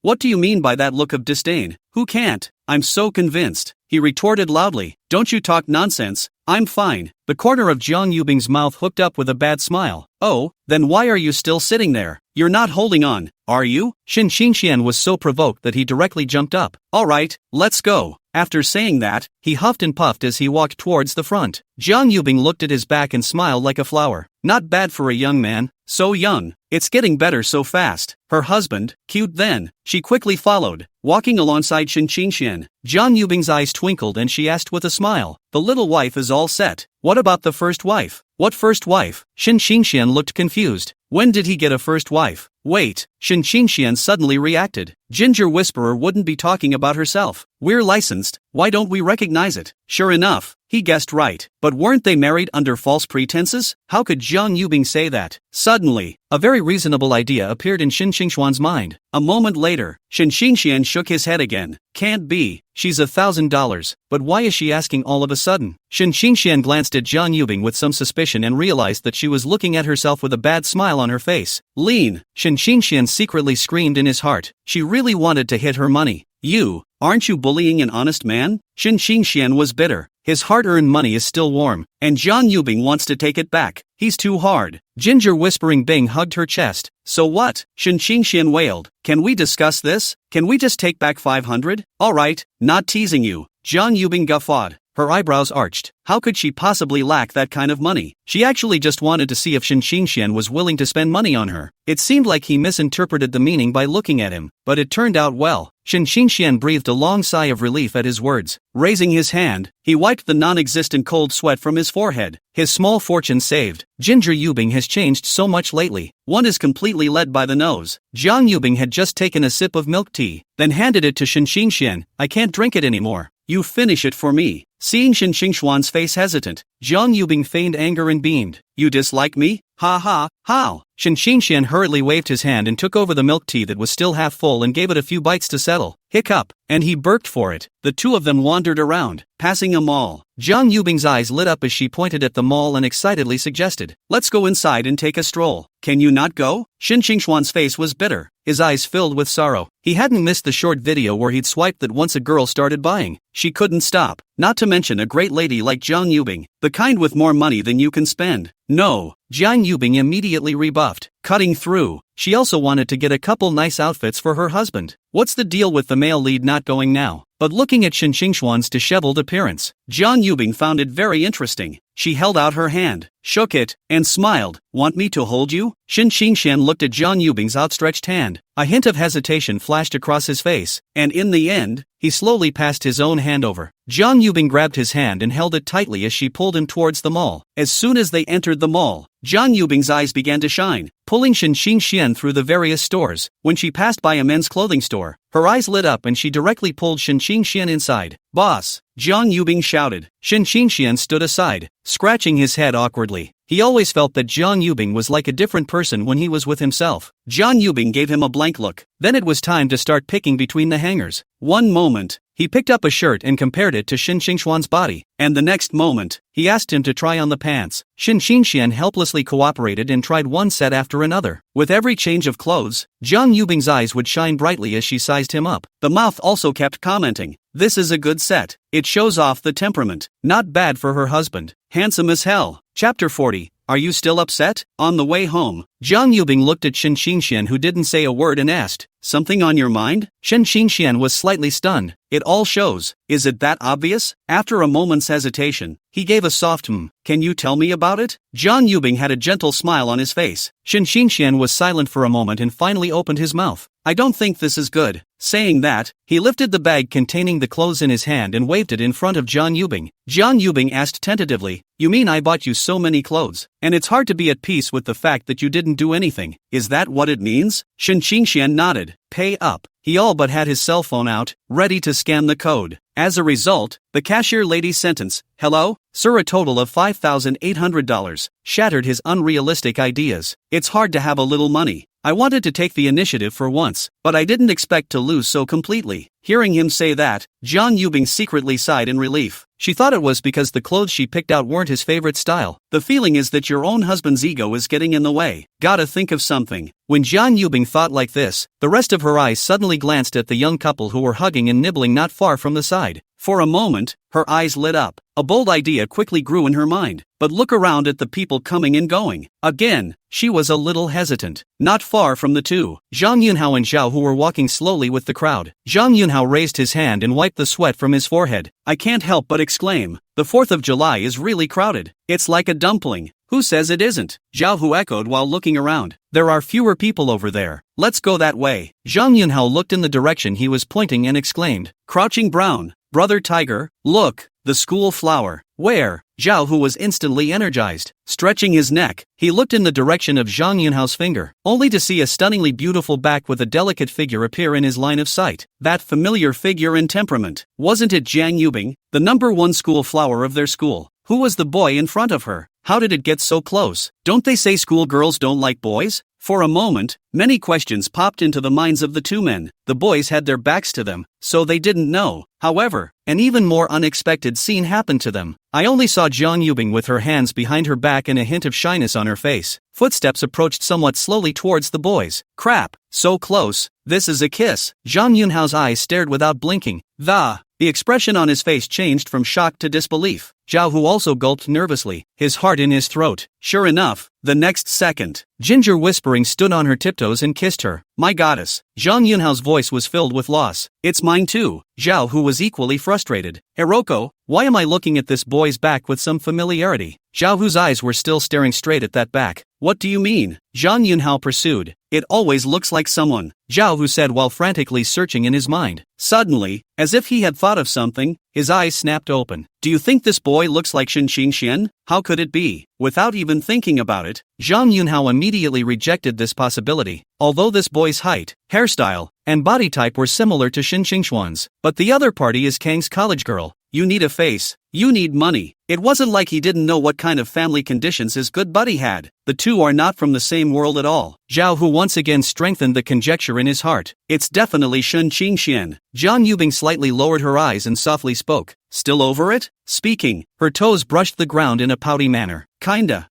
what do you mean by that look of disdain? Who can't? I'm so convinced. He retorted loudly. Don't you talk nonsense. I'm fine. The corner of Zhang Yubing's mouth hooked up with a bad smile. Oh, then why are you still sitting there? You're not holding on, are you? Shin Xingxian was so provoked that he directly jumped up. All right, let's go. After saying that, he huffed and puffed as he walked towards the front. Zhang Yubing looked at his back and smiled like a flower. Not bad for a young man. So young. It's getting better so fast. Her husband, cute then. She quickly followed, walking alongside Shin Xingxian. Zhang Yubing's eyes twinkled and she asked with a smile. The little wife is all set. What about the first wife? What first wife? Shin Xingxian looked confused. When did he get a first wife? Wait, Shin Xingxian suddenly reacted. Ginger Whisperer wouldn't be talking about herself. We're licensed, why don't we recognize it? Sure enough, he guessed right. But weren't they married under false pretenses? How could Zhang Yubing say that? Suddenly, a very reasonable idea appeared in Shin Xingxuan's mind. A moment later, Shin Xingxian shook his head again. Can't be. She's $1,000, but why is she asking all of a sudden? Shin Xingxian glanced at Zhang Yubing with some suspicion and realized that she was looking at herself with a bad smile on her face. Lean. Shin Xingxian secretly screamed in his heart. She really wanted to hit her money. You, aren't you bullying an honest man? Shin Xingxian was bitter. His hard-earned money is still warm, and Zhang Yubing wants to take it back. He's too hard. Ginger Whispering Bing hugged her chest. So what? Shin Xingxian wailed. Can we discuss this? Can we just take back 500? All right, not teasing you. Zhang Yubing guffawed. Her eyebrows arched. How could she possibly lack that kind of money? She actually just wanted to see if Shin Xingxian was willing to spend money on her. It seemed like he misinterpreted the meaning by looking at him, but it turned out well. Shin Xingxian breathed a long sigh of relief at his words. Raising his hand, he wiped the non-existent cold sweat from his forehead. His small fortune saved. Ginger Yubing has changed so much lately. One is completely led by the nose. Zhang Yubing had just taken a sip of milk tea, then handed it to Shin Xingxian. I can't drink it anymore. You finish it for me. Seeing Shin Xingxuan's face hesitant, Jiang Yubing feigned anger and beamed. You dislike me? Ha ha, how? Shin Xingxian hurriedly waved his hand and took over the milk tea that was still half full and gave it a few bites to settle. Hiccup, and he burped for it. The two of them wandered around, passing a mall. Jiang Yubing's eyes lit up as she pointed at the mall and excitedly suggested, let's go inside and take a stroll. Can you not go? Shin Xingxuan's face was bitter, his eyes filled with sorrow. He hadn't missed the short video where he'd swiped that once a girl started buying, she couldn't stop. Not to mention a great lady like Jiang Yubing, the kind with more money than you can spend. No, Jiang Yubing immediately rebuffed, cutting through. She also wanted to get a couple nice outfits for her husband. What's the deal with the male lead not going now? But looking at Shin Xingxuan's disheveled appearance, Jiang Yubing found it very interesting. She held out her hand, shook it, and smiled. Want me to hold you? Shin Xingxian looked at Jiang Yubing's outstretched hand. A hint of hesitation flashed across his face, and in the end, he slowly passed his own hand over. Jiang Yubing grabbed his hand and held it tightly as she pulled him towards the mall. As soon as they entered the mall, Jiang Yubing's eyes began to shine, pulling Shin Xingxian through the various stores. When she passed by a men's clothing store, her eyes lit up and she directly pulled Shin Xingxian inside. Boss! Jiang Yubing shouted. Shin Xingxian stood aside, scratching his head awkwardly. He always felt that Jiang Yubing was like a different person when he was with himself. Jiang Yubing gave him a blank look. Then it was time to start picking between the hangers. One moment, he picked up a shirt and compared it to Shin Xingxuan's body, and the next moment, he asked him to try on the pants. Shin Xingxian helplessly cooperated and tried one set after another. With every change of clothes, Jiang Yubing's eyes would shine brightly as she sized him up. The mouth also kept commenting, this is a good set. It shows off the temperament. Not bad for her husband. Handsome as hell. Chapter 40. Are you still upset? On the way home, Jiang Yubing looked at Shin Xingxian, who didn't say a word, and asked, something on your mind? Shin Xingxian was slightly stunned. It all shows. Is it that obvious? After a moment's hesitation, he gave a soft Can you tell me about it? Jiang Yubing had a gentle smile on his face. Shin Xingxian was silent for a moment and finally opened his mouth. I don't think this is good. Saying that, he lifted the bag containing the clothes in his hand and waved it in front of Jiang Yubing. Jiang Yubing asked tentatively, you mean I bought you so many clothes, and it's hard to be at peace with the fact that you didn't do anything? Is that what it means? Shin Xingxian nodded. Pay up. He all but had his cell phone out, ready to scan the code. As a result, the cashier lady's sentence, hello, sir, a total of $5,800, shattered his unrealistic ideas. It's hard to have a little money. I wanted to take the initiative for once, but I didn't expect to lose so completely. Hearing him say that, Jiang Yubing secretly sighed in relief. She thought it was because the clothes she picked out weren't his favorite style. The feeling is that your own husband's ego is getting in the way. Gotta think of something. When Jiang Yubing thought like this, the rest of her eyes suddenly glanced at the young couple who were hugging and nibbling not far from the side. For a moment, her eyes lit up. A bold idea quickly grew in her mind. But look around at the people coming and going. Again, she was a little hesitant. Not far from the two, Zhang Yunhao and Zhao, who were walking slowly with the crowd. Zhang Yunhao raised his hand and wiped the sweat from his forehead. I can't help but exclaim, the 4th of July is really crowded. It's like a dumpling. Who says it isn't? Zhao Hu echoed while looking around. There are fewer people over there. Let's go that way. Zhang Yunhao looked in the direction he was pointing and exclaimed, Crouching Brown, Brother Tiger, look, the school flower. Where? Zhao Hu was instantly energized. Stretching his neck, he looked in the direction of Zhang Yunhao's finger, only to see a stunningly beautiful back with a delicate figure appear in his line of sight. That familiar figure and temperament. Wasn't it Jiang Yubing, the #1 school flower of their school? Who was the boy in front of her? How did it get so close? Don't they say schoolgirls don't like boys? For a moment, many questions popped into the minds of the two men. The boys had their backs to them, so they didn't know. However, an even more unexpected scene happened to them. I only saw Jiang Yubing with her hands behind her back and a hint of shyness on her face. Footsteps approached somewhat slowly towards the boys. Crap, so close. This is a kiss. Zhang Yunhao's eyes stared without blinking. The expression on his face changed from shock to disbelief. Zhao Hu also gulped nervously, his heart in his throat. Sure enough, the next second, Ginger whispering stood on her tiptoes and kissed her. My goddess. Zhang Yunhao's voice was filled with loss. It's mine too. Zhao Hu was equally frustrated. Hiroko, why am I looking at this boy's back with some familiarity? Zhao Hu's eyes were still staring straight at that back. What do you mean? Zhang Yunhao pursued. It always looks like someone, Zhao Hu said while frantically searching in his mind. Suddenly, as if he had thought of something, his eyes snapped open. Do you think this boy looks like Shin Xingxian? How could it be? Without even thinking about it, Zhang Yunhao immediately rejected this possibility. Although this boy's height, hairstyle, and body type were similar to Shin Xingxuan's, but the other party is Kang's college girl. you need a face, you need money. It wasn't like he didn't know what kind of family conditions his good buddy had. The two are not from the same world at all. Zhao Hu once again strengthened the conjecture in his heart. It's definitely Shen Qingxian. Zhang Yubing slightly lowered her eyes and softly spoke. Still over it? Speaking, her toes brushed the ground in a pouty manner. Kinda.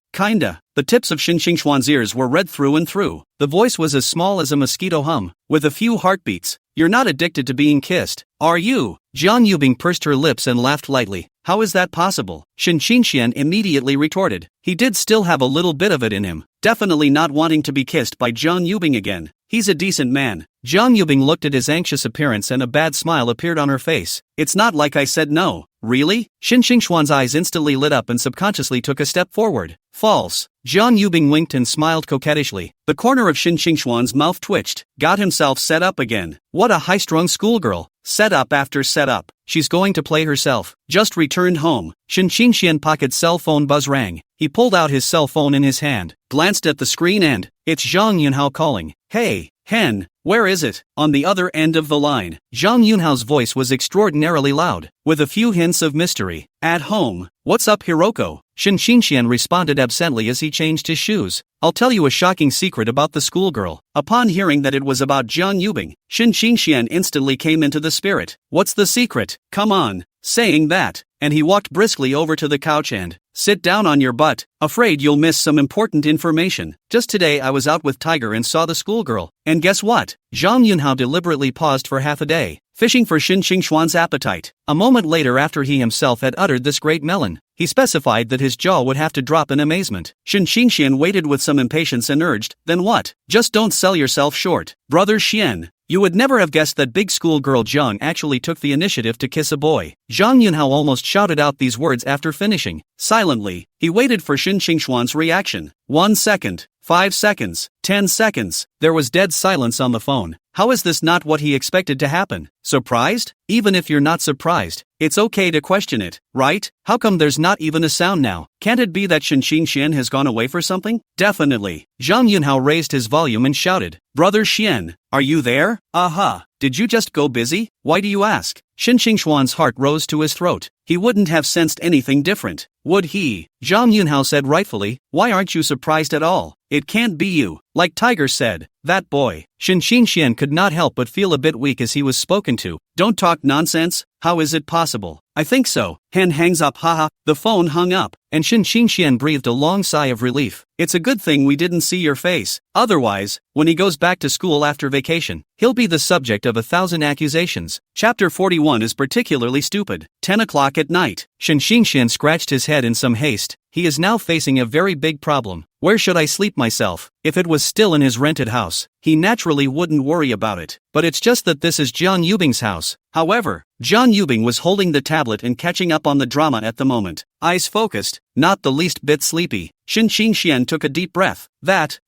The tips of Shen Qingxuan's ears were red through and through. The voice was as small as a mosquito hum, with a few heartbeats. You're not addicted to being kissed, are you? Zhang Yubing pursed her lips and laughed lightly. How is that possible? Shen Qingxian immediately retorted. He did still have a little bit of it in him, definitely not wanting to be kissed by Zhang Yubing again. He's a decent man. Zhang Yubing looked at his anxious appearance and a bad smile appeared on her face. It's not like I said no. Really? Shen Qingxuan's eyes instantly lit up and subconsciously took a step forward. False. Zhang Yubing winked and smiled coquettishly. The corner of Shen Qingxuan's mouth twitched. Got himself set up again. What a high-strung schoolgirl. Set up after set up. She's going to play herself. Just returned home. Shen Qingxian pocket's cell phone buzz rang. He pulled out his cell phone in his hand, glanced at the screen and, it's Zhang Yunhao calling. Hey, Hen, where is it? On the other end of the line, Zhang Yunhao's voice was extraordinarily loud, with a few hints of mystery. At home. What's up, Hiroko? Shen Qingxian responded absently as he changed his shoes. I'll tell you a shocking secret about the schoolgirl. Upon hearing that it was about Zhang Yubing, Shen Qingxian instantly came into the spirit. What's the secret? Come on. Saying that, and he walked briskly over to the couch and, sit down on your butt. Afraid you'll miss some important information. Just today I was out with Tiger and saw the schoolgirl. And guess what? Zhang Yunhao deliberately paused for half a day, fishing for Shen Qingxuan's appetite. A moment later, after he himself had uttered this great melon, he specified that his jaw would have to drop in amazement. Shen Qingxian waited with some impatience and urged, then what? Just don't sell yourself short. Brother Xian. You would never have guessed that big schoolgirl Zhang actually took the initiative to kiss a boy. Zhang Yunhao almost shouted out these words after finishing. Silently, he waited for Shen Qingxuan's reaction. 1 second, 5 seconds, 10 seconds. There was dead silence on the phone. How is this not what he expected to happen? Surprised? Even if you're not surprised, it's okay to question it, right? How come there's not even a sound now? Can't it be that Shen Qingxian has gone away for something? Definitely. Zhang Yunhao raised his volume and shouted, Brother Xian, are you there? Aha. Did you just go busy? Why do you ask? Shen Qingxuan's heart rose to his throat. He wouldn't have sensed anything different, would he? Zhang Yunhao said rightfully, why aren't you surprised at all? It can't be you. Like Tiger said, that boy. Shen Qingxian could not help but feel a bit weak as he was spoken to. Don't talk nonsense. How is it possible? I think so. Hen hangs up, haha. The phone hung up, and Shen Qingxian breathed a long sigh of relief. It's a good thing we didn't see your face. Otherwise, when he goes back to school after vacation, he'll be the subject of 1,000 accusations. Chapter 41 is particularly stupid. 10 o'clock at night. Shen Qingxian scratched his head in some haste. He is now facing a very big problem. Where should I sleep myself? If it was still in his rented house, he naturally wouldn't worry about it. But it's just that this is Zhang Yubing's house. However, Zhang Yubing was holding the tablet and catching up on the drama at the moment. Eyes focused, not the least bit sleepy. Shen Qingxian took a deep breath.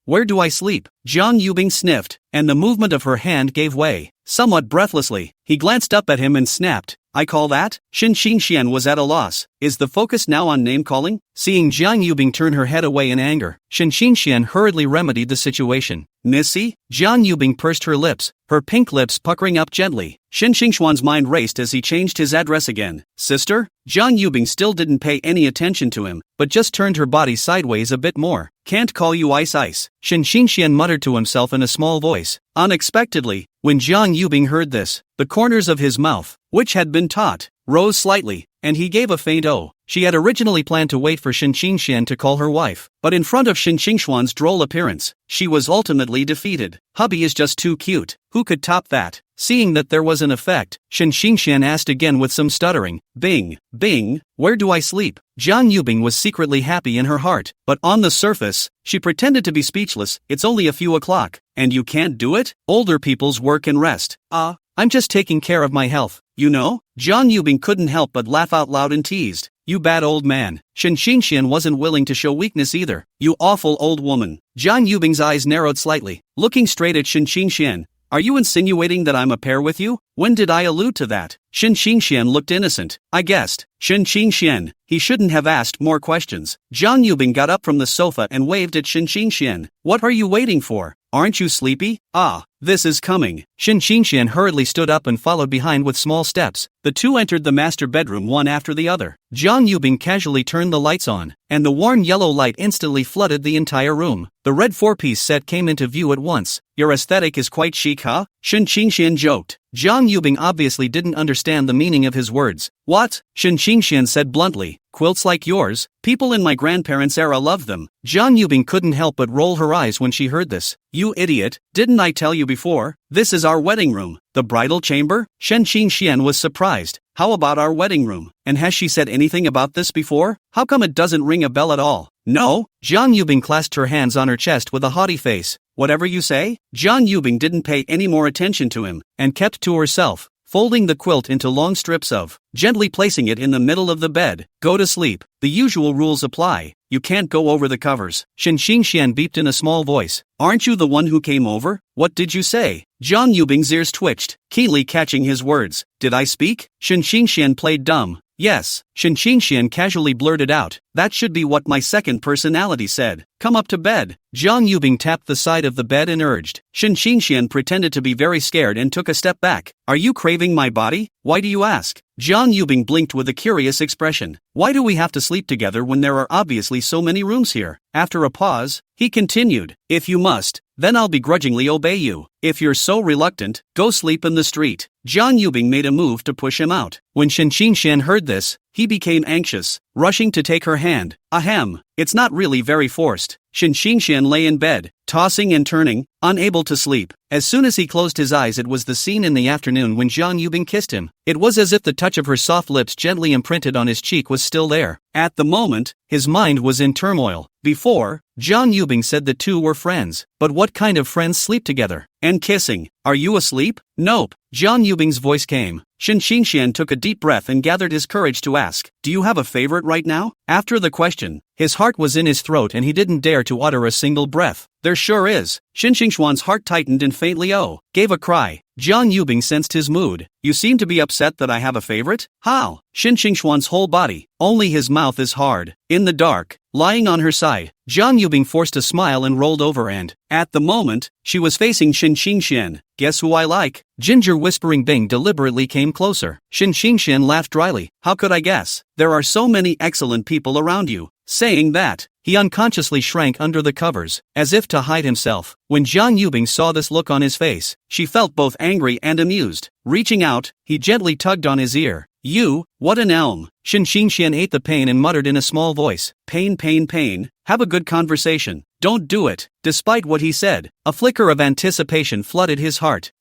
Where do I sleep? Zhang Yubing sniffed, and the movement of her hand gave way. Somewhat breathlessly, he glanced up at him and snapped, I call that? Shen Qingxian was at a loss. Is the focus now on name-calling? Seeing Zhang Yubing turn her head away in anger, Shen Qingxian hurriedly remedied the situation. Missy? Zhang Yubing pursed her lips, her pink lips puckering up gently. Shen Qingxuan's mind raced as he changed his address again. Sister? Zhang Yubing still didn't pay any attention to him, but just turned her body sideways a bit more. Can't call you Ice. Shen Qingxian muttered to himself in a small voice. Unexpectedly, when Zhang Yubing heard this, the corners of his mouth, which had been taut, rose slightly, and he gave a faint "oh." She had originally planned to wait for Shen Qingxian to call her wife, but in front of Shen Qingxuan's droll appearance, she was ultimately defeated. Hubby is just too cute. Who could top that? Seeing that there was an effect, Shen Qingxian asked again with some stuttering, Bing, where do I sleep? Zhang Yubing was secretly happy in her heart, but on the surface, she pretended to be speechless. It's only a few o'clock, and you can't do it? Older people's work and rest. I'm just taking care of my health, you know? Zhang Yubing couldn't help but laugh out loud and teased. You bad old man. Shen Qingxian wasn't willing to show weakness either. You awful old woman. Zhang Yubing's eyes narrowed slightly, looking straight at Shen Qingxian. Are you insinuating that I'm a pair with you? When did I allude to that? Shen Qingxian looked innocent. I guessed. Shen Qingxian. He shouldn't have asked more questions. Jiang Yubing got up from the sofa and waved at Shen Qingxian. What are you waiting for? Aren't you sleepy? Ah, this is coming. Shen Qingxian hurriedly stood up and followed behind with small steps. The two entered the master bedroom one after the other. Jiang Yubing casually turned the lights on, and the warm yellow light instantly flooded the entire room. The red four-piece set came into view at once. Your aesthetic is quite chic, huh? Shen Qingxian joked. Jiang Yubing obviously didn't understand the meaning of his words. What? Shen Qingxian said bluntly. Quilts like yours? People in my grandparents' era loved them. Jiang Yubing couldn't help but roll her eyes when she heard this. You idiot, didn't I tell you before? This is our wedding room. The bridal chamber? Shen Qingxian was surprised. How about our wedding room? And has she said anything about this before? How come it doesn't ring a bell at all? No? Jiang Yubing clasped her hands on her chest with a haughty face. Whatever you say? Jiang Yubing didn't pay any more attention to him, and kept to herself, folding the quilt into long strips of, gently placing it in the middle of the bed. Go to sleep. The usual rules apply. You can't go over the covers. Shen Qingxian beeped in a small voice. Aren't you the one who came over? What did you say? Jiang Yubing's ears twitched, keenly catching his words. Did I speak? Shen Qingxian played dumb. Yes, Shen Qingxian casually blurted out. That should be what my second personality said. Come up to bed. Jiang Yubing tapped the side of the bed and urged. Shen Qingxian pretended to be very scared and took a step back. Are you craving my body? Why do you ask? Jiang Yubing blinked with a curious expression. Why do we have to sleep together when there are obviously so many rooms here? After a pause, he continued. If you must, then I'll begrudgingly obey you. If you're so reluctant, go sleep in the street. Jiang Yubing made a move to push him out. When Shen Qingxian heard this, he became anxious, rushing to take her hand. Ahem, it's not really very forced. Shen Qingxian lay in bed, tossing and turning, unable to sleep. As soon as he closed his eyes, it was the scene in the afternoon when Jiang Yubing kissed him. It was as if the touch of her soft lips gently imprinted on his cheek was still there. At the moment, his mind was in turmoil. Before, Jiang Yubing said the two were friends. But what kind of friends sleep together? And kissing? Are you asleep? Nope. Jiang Yubing's voice came. Shen Qingxian took a deep breath and gathered his courage to ask, do you have a favorite right now? After the question, his heart was in his throat and he didn't dare to utter a single breath. There sure is. Shen Qingxuan's heart tightened and faintly gave a cry. Jiang Yubing sensed his mood. You seem to be upset that I have a favorite? How? Shen Qingxuan's whole body, only his mouth is hard. In the dark, lying on her side, Jiang Yubing forced a smile and rolled over and, at the moment, she was facing Shen Qingxian. Guess who I like? Ginger whispering Bing deliberately came closer. Shen Qingxian laughed dryly. How could I guess? There are so many excellent people around you. Saying that, he unconsciously shrank under the covers, as if to hide himself. When Jiang Yubing saw this look on his face, she felt both angry and amused. Reaching out, he gently tugged on his ear. You, what an elm. Shen Qingxian ate the pain and muttered in a small voice. Pain, pain, pain. Have a good conversation. Don't do it. Despite what he said, a flicker of anticipation flooded his heart.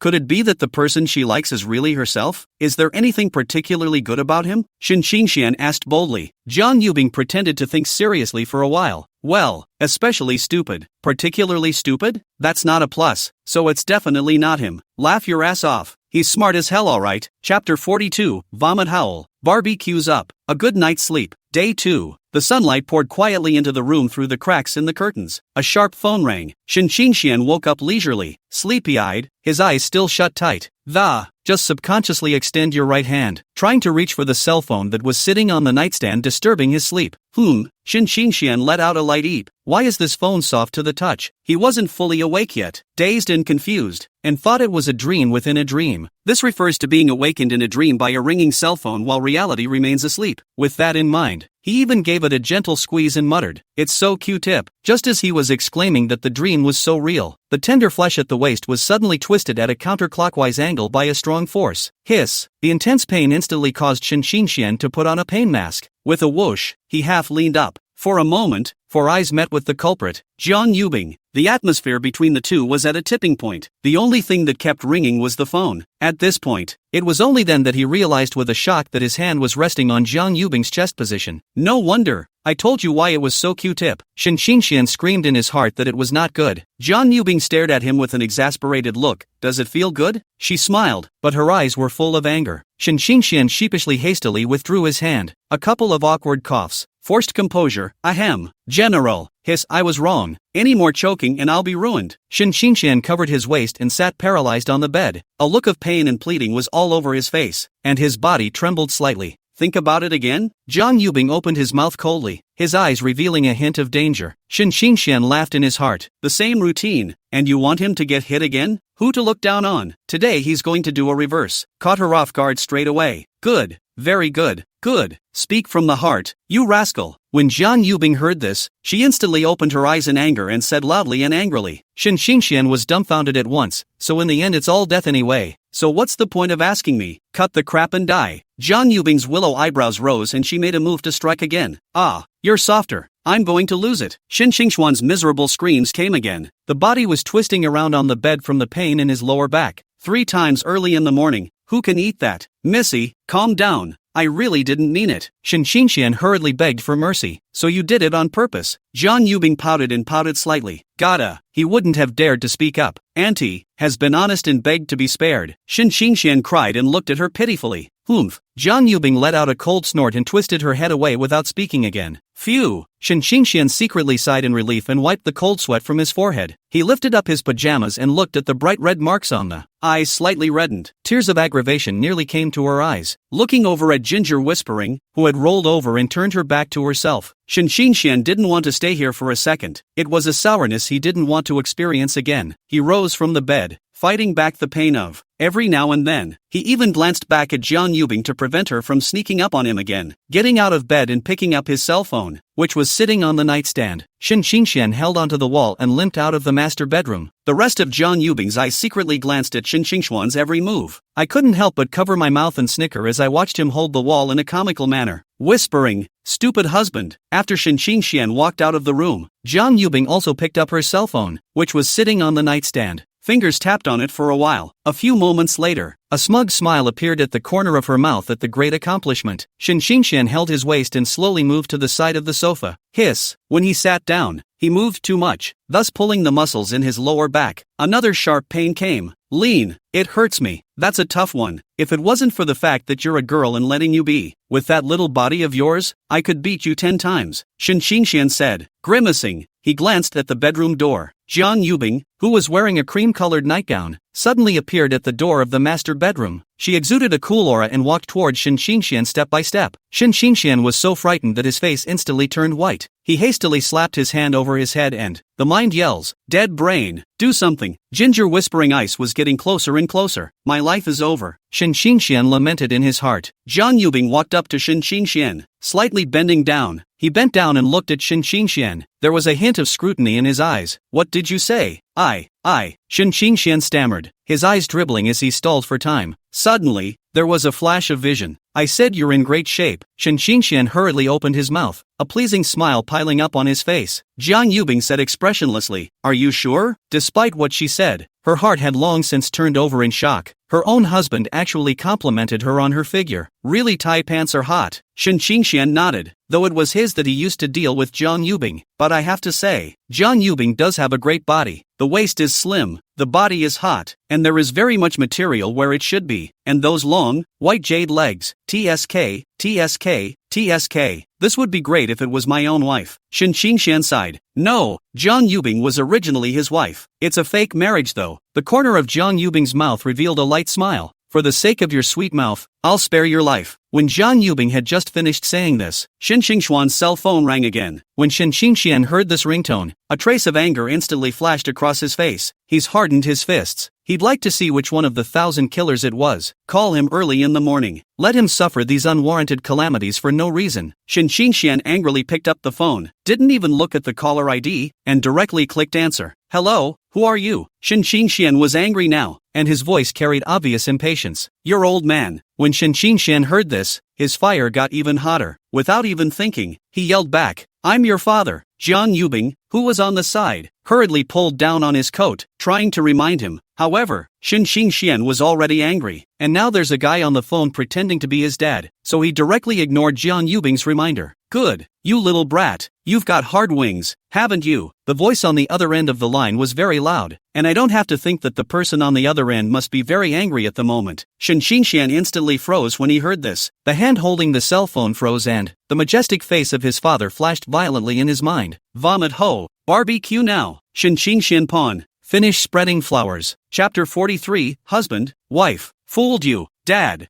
Could it be that the person she likes is really herself? Is there anything particularly good about him? Shen Qingxian asked boldly. Jiang Yubing pretended to think seriously for a while. Well, especially stupid. Particularly stupid? That's not a plus, so it's definitely not him. Laugh your ass off. He's smart as hell, alright. Chapter 42, Vomit Howl. Barbecue's up. A good night's sleep. Day 2. The sunlight poured quietly into the room through the cracks in the curtains. A sharp phone rang. Shen Qingxian woke up leisurely, sleepy-eyed, his eyes still shut tight. Just subconsciously extend your right hand, trying to reach for the cell phone that was sitting on the nightstand, disturbing his sleep. Shen Qingxian let out a light eep. Why is this phone soft to the touch? He wasn't fully awake yet, dazed and confused, and thought it was a dream within a dream. This refers to being awakened in a dream by a ringing cell phone while reality remains asleep. With that in mind, he even gave it a gentle squeeze and muttered, "It's so Q-tip." Just as he was exclaiming that the dream was so real, the tender flesh at the waist was suddenly twisted at a counterclockwise angle by a strong force. Hiss! The intense pain instantly caused Shen Qingxian to put on a pain mask. With a whoosh, he half leaned up. For a moment, four eyes met with the culprit, Jiang Yubing. The atmosphere between the two was at a tipping point. The only thing that kept ringing was the phone. At this point, it was only then that he realized with a shock that his hand was resting on Jiang Yubing's chest position. No wonder. I told you why it was so Q-tip. Shen Qingxian screamed in his heart that it was not good. Jiang Yubing stared at him with an exasperated look. Does it feel good? She smiled, but her eyes were full of anger. Shen Qingxian sheepishly hastily withdrew his hand. A couple of awkward coughs. Forced composure. Ahem. General. Hiss, I was wrong. Any more choking and I'll be ruined. Shen Qingxian covered his waist and sat paralyzed on the bed. A look of pain and pleading was all over his face, and his body trembled slightly. think about it again? Jiang Yubing opened his mouth coldly, his eyes revealing a hint of danger. Shen Xingxian laughed in his heart. The same routine, and you want him to get hit again? Who to look down on? Today he's going to do a reverse. Caught her off guard straight away. Good. Very good. Good. Speak from the heart, you rascal. When Jiang Yubing heard this, she instantly opened her eyes in anger and said loudly and angrily. Shen Xingxian was dumbfounded at once, so in the end it's all death anyway. So what's the point of asking me? Cut the crap and die. Jiang Yubing's willow eyebrows rose and she made a move to strike again. Ah, you're softer. I'm going to lose it. Shen Xingxuan's miserable screams came again. The body was twisting around on the bed from the pain in his lower back. 3 times early in the morning. Who can eat that? Missy, calm down. I really didn't mean it. Shen Xingxian hurriedly begged for mercy. So you did it on purpose. Jiang Yubing pouted and pouted slightly. Gotta. He wouldn't have dared to speak up. Auntie has been honest and begged to be spared. Shen Xingxian cried and looked at her pitifully. Oomph. Jiang Yubing let out a cold snort and twisted her head away without speaking again. Phew. Shen Xingxian secretly sighed in relief and wiped the cold sweat from his forehead. He lifted up his pajamas and looked at the bright red marks on the eyes slightly reddened. Tears of aggravation nearly came to her eyes. Looking over at Ginger Whispering, who had rolled over and turned her back to herself. Shen Xingxian didn't want to stay here for a second. It was a sourness he didn't want to experience again. He rose from the bed, fighting back the pain of every now and then. He even glanced back at Jiang Yubing to prevent her from sneaking up on him again. Getting out of bed and picking up his cell phone, which was sitting on the nightstand, Shen Xingxian held onto the wall and limped out of the master bedroom. The rest of Jiang Yubing's eyes secretly glanced at Shen Xingxuan's every move. I couldn't help but cover my mouth and snicker as I watched him hold the wall in a comical manner. Whispering, stupid husband. After Shen Xingxian walked out of the room, Jiang Yubing also picked up her cell phone, which was sitting on the nightstand. Fingers tapped on it for a while. A few moments later, a smug smile appeared at the corner of her mouth at the great accomplishment. Shen Xingxian held his waist and slowly moved to the side of the sofa. Hiss. When he sat down, he moved too much, thus pulling the muscles in his lower back. Another sharp pain came. Lean. It hurts me. That's a tough one. If it wasn't for the fact that you're a girl and letting you be, with that little body of yours, I could beat you 10 times. Shen Xingxian said, grimacing. He glanced at the bedroom door. Jiang Yubing, who was wearing a cream-colored nightgown, suddenly appeared at the door of the master bedroom. She exuded a cool aura and walked towards Shen Xingxian step by step. Shen Xingxian was so frightened that his face instantly turned white. He hastily slapped his hand over his head and, the mind yells, dead brain, do something. Ginger Whispering Ice was getting closer and closer. My life is over. Shen Xingxian lamented in his heart. Jiang Yubing walked up to Shen Xingxian, slightly bending down. He bent down and looked at Shen Xingxian. There was a hint of scrutiny in his eyes. What did you say? I. Shen Xingxian stammered, his eyes dribbling as he stalled for time. Suddenly, there was a flash of vision. I said you're in great shape. Shen Xingxian hurriedly opened his mouth, a pleasing smile piling up on his face. Jiang Yubing said expressionlessly, are you sure? Despite what she said, her heart had long since turned over in shock. Her own husband actually complimented her on her figure. Really, tie pants are hot. Shen Xingxian nodded, though it was his that he used to deal with Jiang Yubing. But I have to say, Jiang Yubing does have a great body. The waist is slim, the body is hot, and there is very much material where it should be. And those long, white jade legs. TSK. This would be great if it was my own wife. Shen Xingxian sighed. No, Jiang Yubing was originally his wife. It's a fake marriage though. The corner of Jiang Yubing's mouth revealed a light smile. For the sake of your sweet mouth, I'll spare your life. When Jiang Yubing had just finished saying this, Shen Xingxuan's cell phone rang again. When Shen Xingxian heard this ringtone, a trace of anger instantly flashed across his face. He's hardened his fists. He'd like to see which one of the 1,000 killers it was. Call him early in the morning. Let him suffer these unwarranted calamities for no reason. Shen Xingxian angrily picked up the phone, didn't even look at the caller ID, and directly clicked answer. Hello, who are you? Shen Xingxian was angry now, and his voice carried obvious impatience. Your old man. When Shen Xingxian heard this, his fire got even hotter. Without even thinking, he yelled back, I'm your father. Jiang Yubing, who was on the side, hurriedly pulled down on his coat, trying to remind him. However, Shen Xingxian was already angry, and now there's a guy on the phone pretending to be his dad, so he directly ignored Jiang Yubing's reminder. Good, you little brat, you've got hard wings, haven't you? The voice on the other end of the line was very loud, and I don't have to think that the person on the other end must be very angry at the moment. Shen Xingxian instantly froze when he heard this. The hand holding the cell phone froze and the majestic face of his father flashed violently in his mind. Vomit ho, barbecue now. Shen Xingxian pawn. Finish spreading flowers. Chapter 43, Husband, Wife, Fooled you, Dad,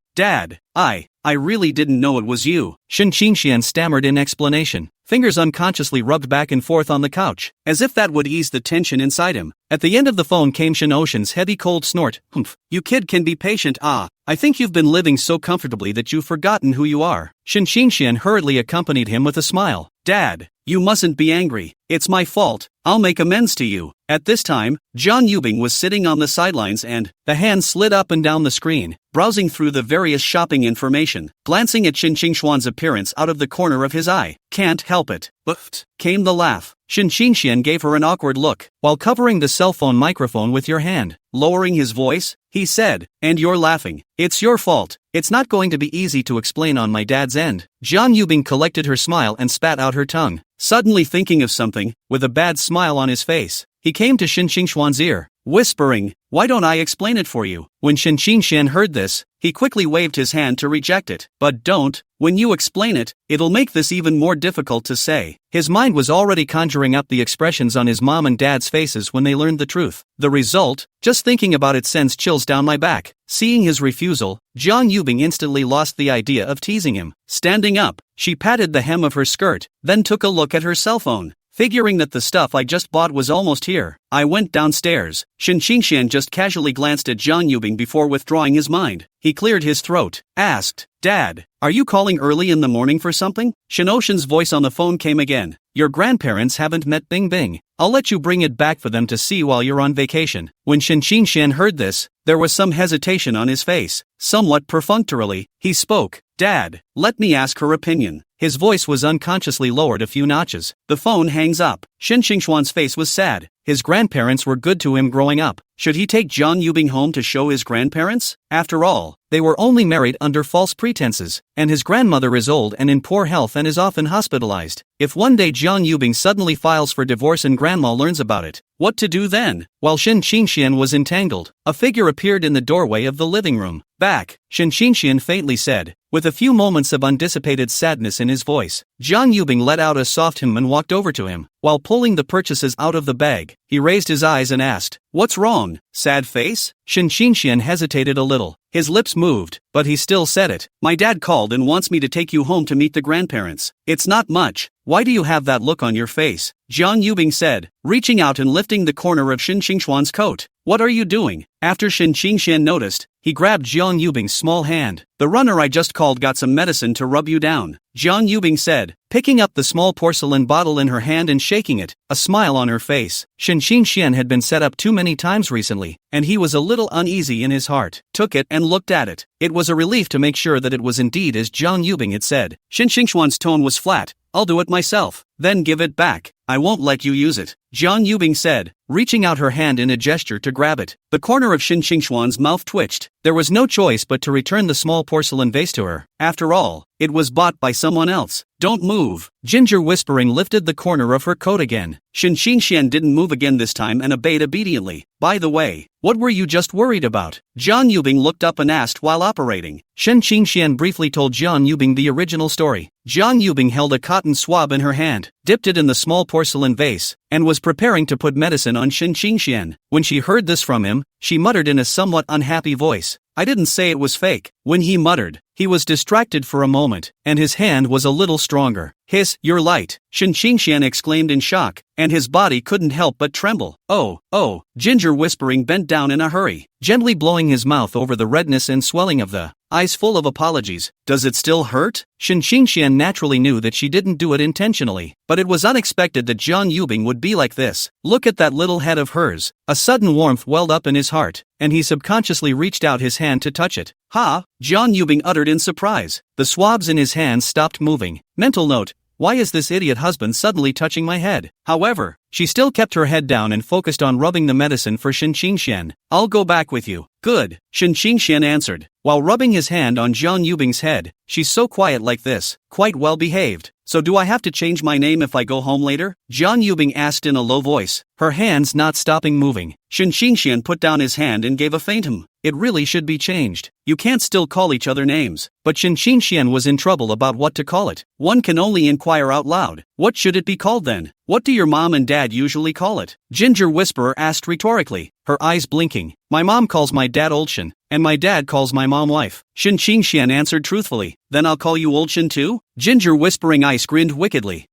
I really didn't know it was you, Shen Qingxian stammered in explanation, fingers unconsciously rubbed back and forth on the couch, as if that would ease the tension inside him. At the end of the phone came Shen Ocean's heavy cold snort. Humph, you kid can be patient. I think you've been living so comfortably that you've forgotten who you are. Shen Qingxian hurriedly accompanied him with a smile. Dad, you mustn't be angry. It's my fault. I'll make amends to you. At this time, John Yubing was sitting on the sidelines and, the hand slid up and down the screen, browsing through the various shopping information, glancing at Shen Qingxuan's appearance out of the corner of his eye. Can't help it. But came the laugh. Shen Qingxian gave her an awkward look, while covering the cell phone microphone with your hand. Lowering his voice, he said, and you're laughing. It's your fault. It's not going to be easy to explain on my dad's end. John Yubing collected her smile and spat out her tongue. Suddenly thinking of something, with a bad smile on his face, he came to Shen Qingxuan's ear, whispering, why don't I explain it for you? When Shen Qingxian heard this, he quickly waved his hand to reject it. But don't. When you explain it, it'll make this even more difficult to say. His mind was already conjuring up the expressions on his mom and dad's faces when they learned the truth. The result, just thinking about it sends chills down my back. Seeing his refusal, John Yubing instantly lost the idea of teasing him. Standing up, she patted the hem of her skirt, then took a look at her cell phone. Figuring that the stuff I just bought was almost here, I went downstairs. Shen Qingxian just casually glanced at John Yubing before withdrawing his mind. He cleared his throat, asked, Dad, are you calling early in the morning for something? Shen Ocean's voice on the phone came again. Your grandparents haven't met Bing Bing. I'll let you bring it back for them to see while you're on vacation. When Shen Qingxian heard this, there was some hesitation on his face. Somewhat perfunctorily, he spoke, Dad, let me ask her opinion. His voice was unconsciously lowered a few notches. The phone hangs up. Shen Qingxuan's face was sad. His grandparents were good to him growing up. Should he take John Yubing home to show his grandparents? After all, they were only married under false pretenses, and his grandmother is old and in poor health and is often hospitalized. If one day John Yubing suddenly files for divorce and grandma learns about it, what to do then? While Shen Qingxian was entangled, a figure appeared in the doorway of the living room. Back, Shen Qingxian faintly said, with a few moments of undissipated sadness in his voice. John Yubing let out a soft hum and walked over to him. While pulling the purchases out of the bag, he raised his eyes and asked, What's wrong? Sad face? Shen Qingxian hesitated a little. His lips moved, but he still said it. My dad called and wants me to take you home to meet the grandparents. It's not much. Why do you have that look on your face? John Yubing said, reaching out and lifting the corner of Shen Qingxuan's coat. What are you doing? After Shen Qingxian noticed, he grabbed John Yubing's small hand. The runner I just called got some medicine to rub you down, John Yubing said, picking up the small porcelain bottle in her hand and shaking it, a smile on her face. Shen Qingxian had been set up too many times recently, and he was a little uneasy in his heart. Took it and looked at it. It was a relief to make sure that it was indeed as John Yubing had said. Shen Qingxuan's tone was flat. I'll do it myself. Then give it back. I won't let you use it, John Yubing said, reaching out her hand in a gesture to grab it. The corner of Shen Qingxuan's mouth twitched. There was no choice but to return the small porcelain vase to her. After all, it was bought by someone else. Don't move. Ginger whispering lifted the corner of her coat again. Shen Qingxian didn't move again this time and obeyed obediently. By the way, what were you just worried about? John Yubing looked up and asked while operating. Shen Qingxian briefly told John Yubing the original story. John Yubing held a cotton swab in her hand, dipped it in the small porcelain vase, and was preparing to put medicine on Shen Qingxian. When she heard this from him, she muttered in a somewhat unhappy voice, I didn't say it was fake. When he muttered, he was distracted for a moment, and his hand was a little stronger. Hiss, you're light, Shen Qingxian exclaimed in shock, and his body couldn't help but tremble. Oh, Ginger whispering bent down in a hurry, gently blowing his mouth over the redness and swelling of the eyes full of apologies. Does it still hurt? Shen Qingxian naturally knew that she didn't do it intentionally, but it was unexpected that John Yubing would be like this. Look at that little head of hers. A sudden warmth welled up in his heart, and he subconsciously reached out his hand to touch it. Ha! John Yubing uttered in surprise. The swabs in his hands stopped moving. Mental note, why is this idiot husband suddenly touching my head? However, she still kept her head down and focused on rubbing the medicine for Shen Qingxian. I'll go back with you. Good, Shen Qingxian answered, while rubbing his hand on John Yubing's head. She's so quiet like this, quite well behaved. So do I have to change my name if I go home later? John Yubing asked in a low voice, her hands not stopping moving. Shen Qingxian put down his hand and gave a faint hum. it really should be changed. You can't still call each other names. But Xian was in trouble about what to call it. One can only inquire out loud. What should it be called then? What do your mom and dad usually call it? Ginger Whisperer asked rhetorically, her eyes blinking. My mom calls my dad Old Shin, and my dad calls my mom wife. Xian answered truthfully. Then I'll call you Old Shin too? Ginger Whispering Ice grinned wickedly.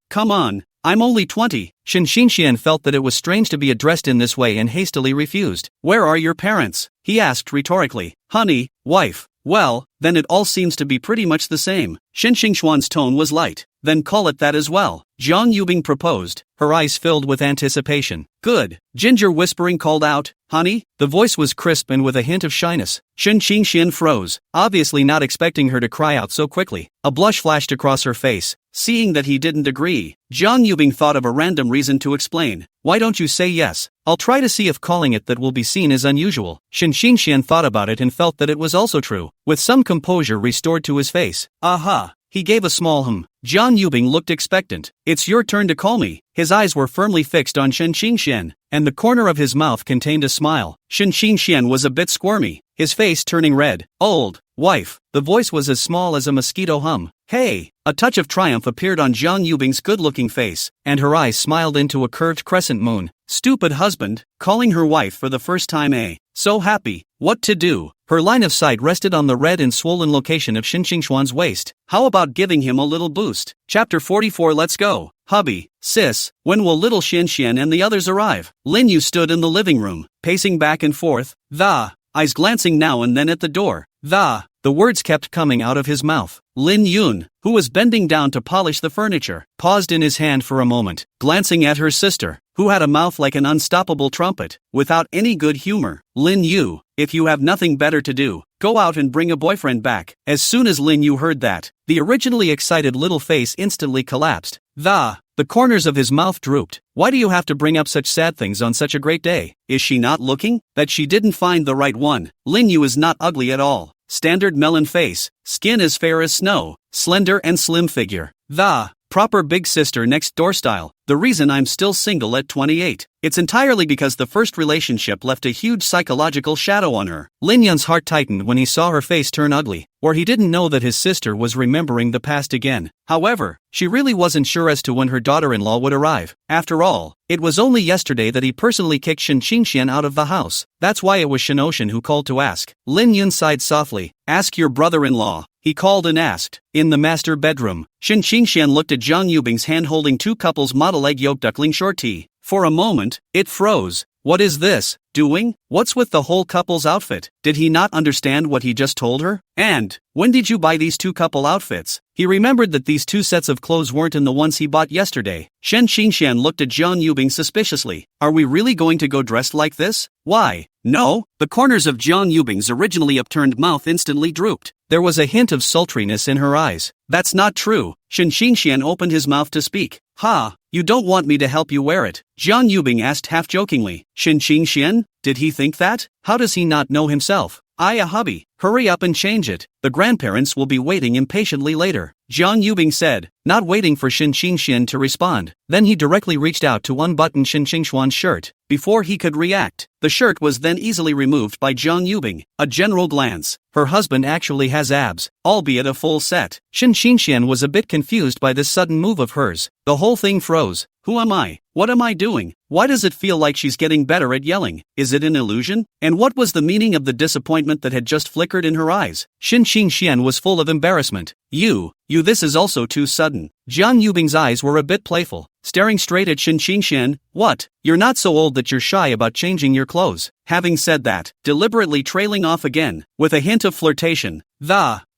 Come on. I'm only 20. Xian felt that it was strange to be addressed in this way and hastily refused. Where are your parents? He asked rhetorically. Honey, wife. Well, then it all seems to be pretty much the same. Xuan's tone was light. Then call it that as well. Jiang Yubing proposed, her eyes filled with anticipation. Good. Ginger Whispering called out, honey? The voice was crisp and with a hint of shyness. Xian froze, obviously not expecting her to cry out so quickly. A blush flashed across her face. Seeing that he didn't agree, Jiang Yubing thought of a random reason to explain. Why don't you say yes? I'll try to see if calling it that will be seen as unusual. Xian thought about it and felt that it was also true, with some composure restored to his face. Aha! He gave a small hum. Jiang Yubing looked expectant. It's your turn to call me. His eyes were firmly fixed on Xian, and the corner of his mouth contained a smile. Xian was a bit squirmy, his face turning red. Old wife. The voice was as small as a mosquito hum. Hey! A touch of triumph appeared on Jiang Yubing's good-looking face, and her eyes smiled into a curved crescent moon. Stupid husband, calling her wife for the first time, eh? So happy. What to do? Her line of sight rested on the red and swollen location of Xuan's waist. How about giving him a little boost? Chapter 44. Let's go. Hubby, sis, when will little Xian and the others arrive? Lin Yu stood in the living room, pacing back and forth, eyes glancing now and then at the door. The words kept coming out of his mouth. Lin Yun, who was bending down to polish the furniture, paused in his hand for a moment, glancing at her sister, who had a mouth like an unstoppable trumpet, without any good humor. Lin Yu, if you have nothing better to do, go out and bring a boyfriend back. As soon as Lin Yu heard that, the originally excited little face instantly collapsed. The corners of his mouth drooped. Why do you have to bring up such sad things on such a great day? Is she not looking? That she didn't find the right one. Lin Yu is not ugly at all. Standard melon face, skin as fair as snow, slender and slim figure. Proper big sister next door style. The reason I'm still single at 28. It's entirely because the first relationship left a huge psychological shadow on her. Lin Yun's heart tightened when he saw her face turn ugly, or he didn't know that his sister was remembering the past again. However, she really wasn't sure as to when her daughter-in-law would arrive. After all, it was only yesterday that he personally kicked Xian out of the house. That's why it was Shinoshin who called to ask. Lin Yun sighed softly. Ask your brother-in-law, he called and asked. In the master bedroom, Xian looked at Jiang Yubing's hand holding two couples model egg yolk duckling short tea. For a moment, it froze. What is this doing? What's with the whole couple's outfit? Did he not understand what he just told her? And, when did you buy these two couple outfits? He remembered that these two sets of clothes weren't in the ones he bought yesterday. Xian looked at Jiang Yubing suspiciously. Are we really going to go dressed like this? Why? No. The corners of Jiang Yubing's originally upturned mouth instantly drooped. There was a hint of sultriness in her eyes. That's not true. Xian opened his mouth to speak. You don't want me to help you wear it? Jiang Yubing asked half-jokingly. Xian? Did he think that? How does he not know himself? Hubby, hurry up and change it. The grandparents will be waiting impatiently later. Jiang Yubing said, not waiting for Xian to respond. Then he directly reached out to unbutton Xuan's shirt. Before he could react, the shirt was then easily removed by Jiang Yubing. A general glance. Her husband actually has abs, albeit a full set. Xian was a bit confused by this sudden move of hers. The whole thing froze. Who am I? What am I doing? Why does it feel like she's getting better at yelling? Is it an illusion? And what was the meaning of the disappointment that had just flickered in her eyes? Xian was full of embarrassment. You, this is also too sudden. Jiang Yubing's eyes were a bit playful, staring straight at Xian. What? You're not so old that you're shy about changing your clothes. Having said that, deliberately trailing off again, with a hint of flirtation.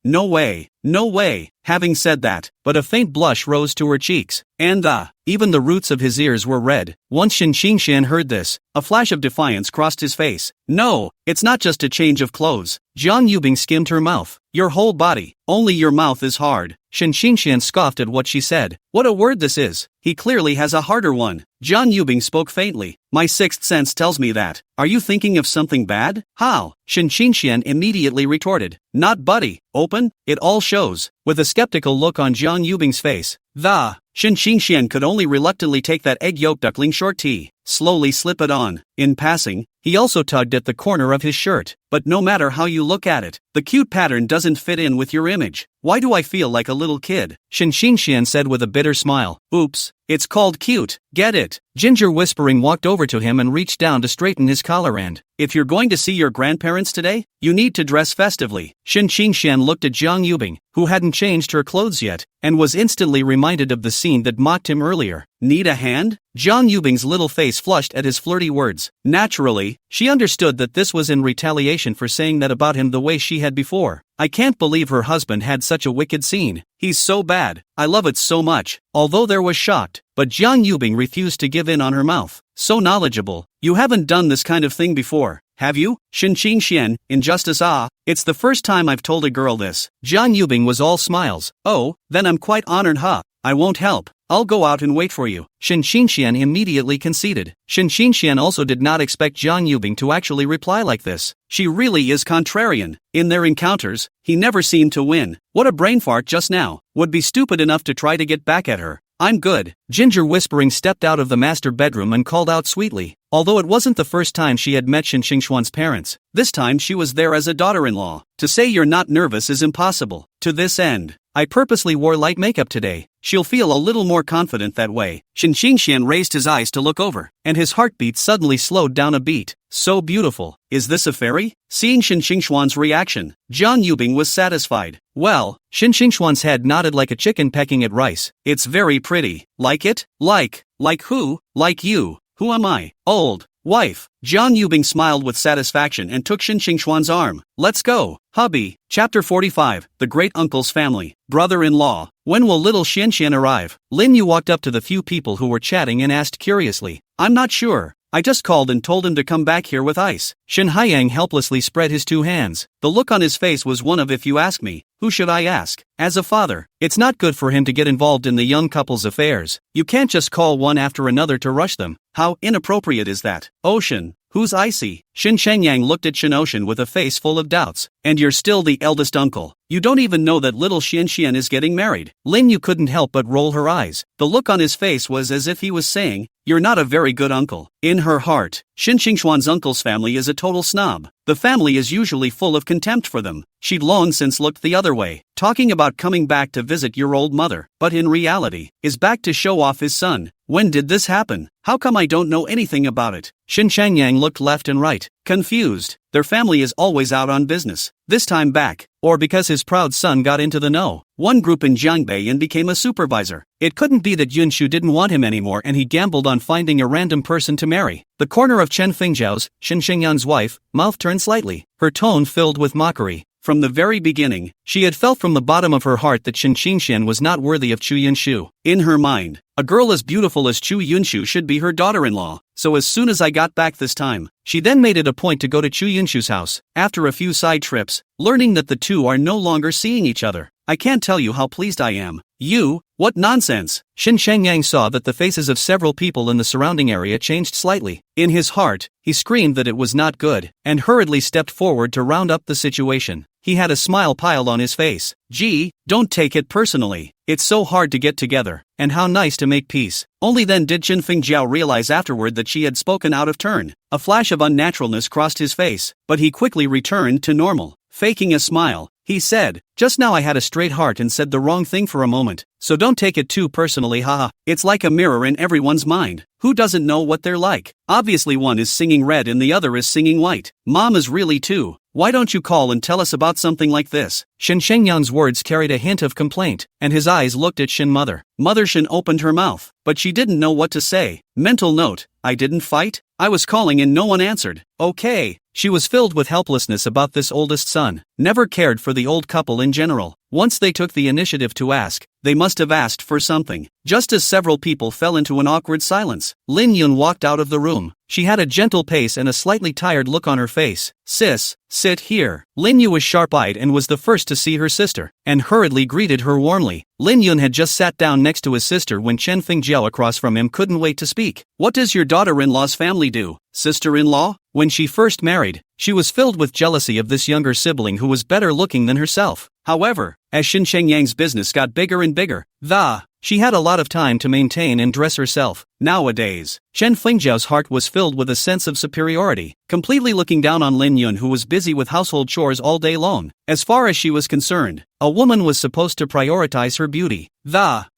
No way. Having said that, but a faint blush rose to her cheeks, and even the roots of his ears were red. Once Xian heard this, a flash of defiance crossed his face. No, it's not just a change of clothes. Jiang Yubing skimmed her mouth. Your whole body, only your mouth is hard. Xian scoffed at what she said. What a word this is. He clearly has a harder one. Jiang Yubing spoke faintly. My sixth sense tells me that. Are you thinking of something bad? How? Xian immediately retorted. Not buddy. Open? It all shows. With a skeptical look on Jiang Yubing's face. Xian could only reluctantly take that egg yolk duckling short tea. slowly slip it on. In passing, he also tugged at the corner of his shirt. But no matter how you look at it, the cute pattern doesn't fit in with your image. Why do I feel like a little kid? Shin Xingxian said with a bitter smile. Oops, it's called cute, get it? Ginger whispering walked over to him and reached down to straighten his collar and, if you're going to see your grandparents today, you need to dress festively. Shin Xingxian looked at Jiang Yubing, who hadn't changed her clothes yet, and was instantly reminded of the scene that mocked him earlier. Need a hand? Jiang Yubing's little face flushed at his flirty words. Naturally, she understood that this was in retaliation for saying that about him the way she had before. I can't believe her husband had such a wicked scene. He's so bad. I love it so much. Although there was shocked, but Jiang Yubing refused to give in on her mouth. So knowledgeable. You haven't done this kind of thing before, have you? Shin Xingxian, injustice it's the first time I've told a girl this. Jiang Yubing was all smiles. Oh, then I'm quite honored I won't help. I'll go out and wait for you. Shin Xingxian immediately conceded. Shin Xingxian also did not expect Jiang Yubing to actually reply like this. She really is contrarian. In their encounters, he never seemed to win. What a brain fart just now. Would be stupid enough to try to get back at her. I'm good. Ginger whispering stepped out of the master bedroom and called out sweetly. Although it wasn't the first time she had met Shin Xingxuan's parents, this time she was there as a daughter-in-law. To say you're not nervous is impossible. To this end, I purposely wore light makeup today. She'll feel a little more confident that way. Shin Xingxian raised his eyes to look over, and his heartbeat suddenly slowed down a beat. So beautiful. Is this a fairy? Seeing Shin Xingxuan's reaction, Jiang Yubing was satisfied. Well, Shin Xingxuan's head nodded like a chicken pecking at rice. It's very pretty. Like it? Like who? Like you. Who am I? Old. Wife. Jiang Yubing smiled with satisfaction and took Shin Xingxuan's arm. Let's go, hubby. Chapter 45, The Great Uncle's Family. Brother-in-law. When will little Xianxian arrive? Lin Yu walked up to the few people who were chatting and asked curiously. I'm not sure. I just called and told him to come back here with ice. Shin Haiyang helplessly spread his two hands. The look on his face was one of if you ask me, who should I ask? As a father, it's not good for him to get involved in the young couple's affairs. You can't just call one after another to rush them. How inappropriate is that? Ocean. Who's icy? Shin Chengyang looked at Shin Ocean with a face full of doubts. And you're still the eldest uncle. You don't even know that little Xianxian is getting married. Lin Yu couldn't help but roll her eyes. The look on his face was as if he was saying, you're not a very good uncle. In her heart, Shin Xingxuan's uncle's family is a total snob. The family is usually full of contempt for them. She'd long since looked the other way, talking about coming back to visit your old mother, but in reality, is back to show off his son. When did this happen? How come I don't know anything about it? Shin Changyang looked left and right, confused. Their family is always out on business. This time back, or because his proud son got into the know. One group in Jiangbei and became a supervisor. It couldn't be that Yunshu didn't want him anymore and he gambled on finding a random person to marry. The corner of Chen Fingzhao's, Shin Xingyan's wife, mouth turned slightly, her tone filled with mockery. From the very beginning, she had felt from the bottom of her heart that Shin Xingxian was not worthy of Chu Yunshu. In her mind, a girl as beautiful as Chu Yunshu should be her daughter-in-law. So as soon as I got back this time, she then made it a point to go to Chu Yunshu's house. After a few side trips, learning that the two are no longer seeing each other. I can't tell you how pleased I am. You? What nonsense! Shin Shengyang saw that the faces of several people in the surrounding area changed slightly. In his heart, he screamed that it was not good, and hurriedly stepped forward to round up the situation. He had a smile piled on his face. Gee, don't take it personally. It's so hard to get together, and how nice to make peace. Only then did Qin Fingjiao realize afterward that she had spoken out of turn. A flash of unnaturalness crossed his face, but he quickly returned to normal. Faking a smile, he said, just now I had a straight heart and said the wrong thing for a moment, so don't take it too personally haha. It's like a mirror in everyone's mind. Who doesn't know what they're like? Obviously one is singing red and the other is singing white. Mom is really too. Why don't you call and tell us about something like this? Shin Shengyang's words carried a hint of complaint, and his eyes looked at Shin Mother. Mother Shin opened her mouth, but she didn't know what to say. Mental note, I didn't fight? I was calling and no one answered. Okay. She was filled with helplessness about this oldest son. Never cared for the old couple in general. Once they took the initiative to ask, they must have asked for something. Just as several people fell into an awkward silence, Lin Yun walked out of the room. She had a gentle pace and a slightly tired look on her face. Sis, sit here. Lin Yu was sharp-eyed and was the first to see her sister, and hurriedly greeted her warmly. Lin Yun had just sat down next to his sister when Chen Fingjiao across from him couldn't wait to speak. What does your daughter-in-law's family do? Sister-in-law? When she first married, she was filled with jealousy of this younger sibling who was better looking than herself. However, as Shin Shengyang's business got bigger and bigger, the She had a lot of time to maintain and dress herself. Nowadays, Chen Fengjiao's heart was filled with a sense of superiority, completely looking down on Lin Yun, who was busy with household chores all day long. As far as she was concerned, a woman was supposed to prioritize her beauty.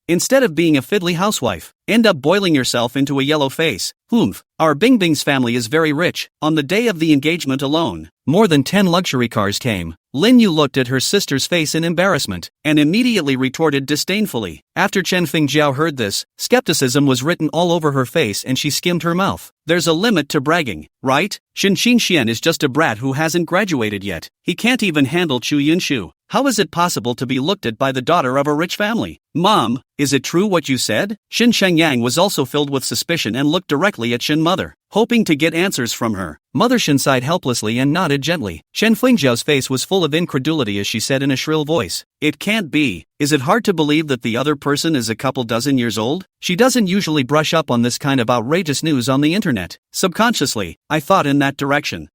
Instead of being a fiddly housewife, end up boiling yourself into a yellow face. Our Bingbing's family is very rich. On the day of the engagement alone, more than 10 luxury cars came. Lin Yu looked at her sister's face in embarrassment, and immediately retorted disdainfully. After Chen Fengjiao heard this, skepticism was written all over her face and she skimmed her mouth. There's a limit to bragging, right? Shen Xingxian is just a brat who hasn't graduated yet. He can't even handle Chu Yunshu. How is it possible to be looked at by the daughter of a rich family? Mom, is it true what you said? Shen Shengyang was also filled with suspicion and looked directly at Shen Mother, hoping to get answers from her. Mother Shen sighed helplessly and nodded gently. Chen Fengjiao's face was full of incredulity as she said in a shrill voice, "It can't be. Is it hard to believe that the other person is a couple dozen years old?" She doesn't usually brush up on this kind of outrageous news on the internet. Subconsciously, I thought in that direction.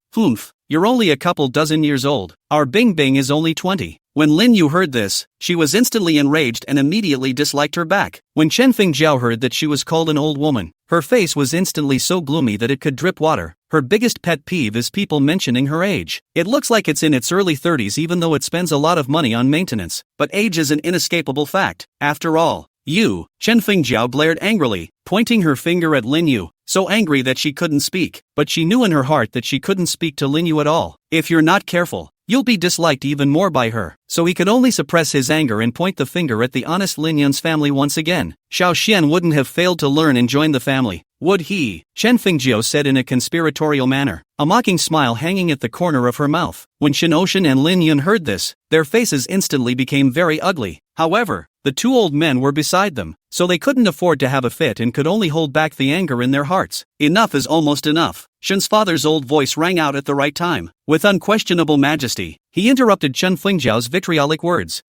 You're only a couple dozen years old. Our Bingbing is only 20. When Lin Yu heard this, she was instantly enraged and immediately disliked her back. When Chen Fengjiao heard that she was called an old woman, her face was instantly so gloomy that it could drip water. Her biggest pet peeve is people mentioning her age. It looks like it's in its early 30s even though it spends a lot of money on maintenance. But age is an inescapable fact. After all, Chen Fengjiao glared angrily, pointing her finger at Lin Yu, so angry that she couldn't speak. But she knew in her heart that she couldn't speak to Lin Yu at all. If you're not careful, you'll be disliked even more by her. So he could only suppress his anger and point the finger at the honest Lin Yun's family once again. Xiao Xian wouldn't have failed to learn and join the family, would he? Chen Fengjiao said in a conspiratorial manner, a mocking smile hanging at the corner of her mouth. When Shen Ocean and Lin Yun heard this, their faces instantly became very ugly. However, the two old men were beside them, so they couldn't afford to have a fit and could only hold back the anger in their hearts. Enough is almost enough. Shen's father's old voice rang out at the right time. With unquestionable majesty, he interrupted Chen Fengjiao's vitriolic words.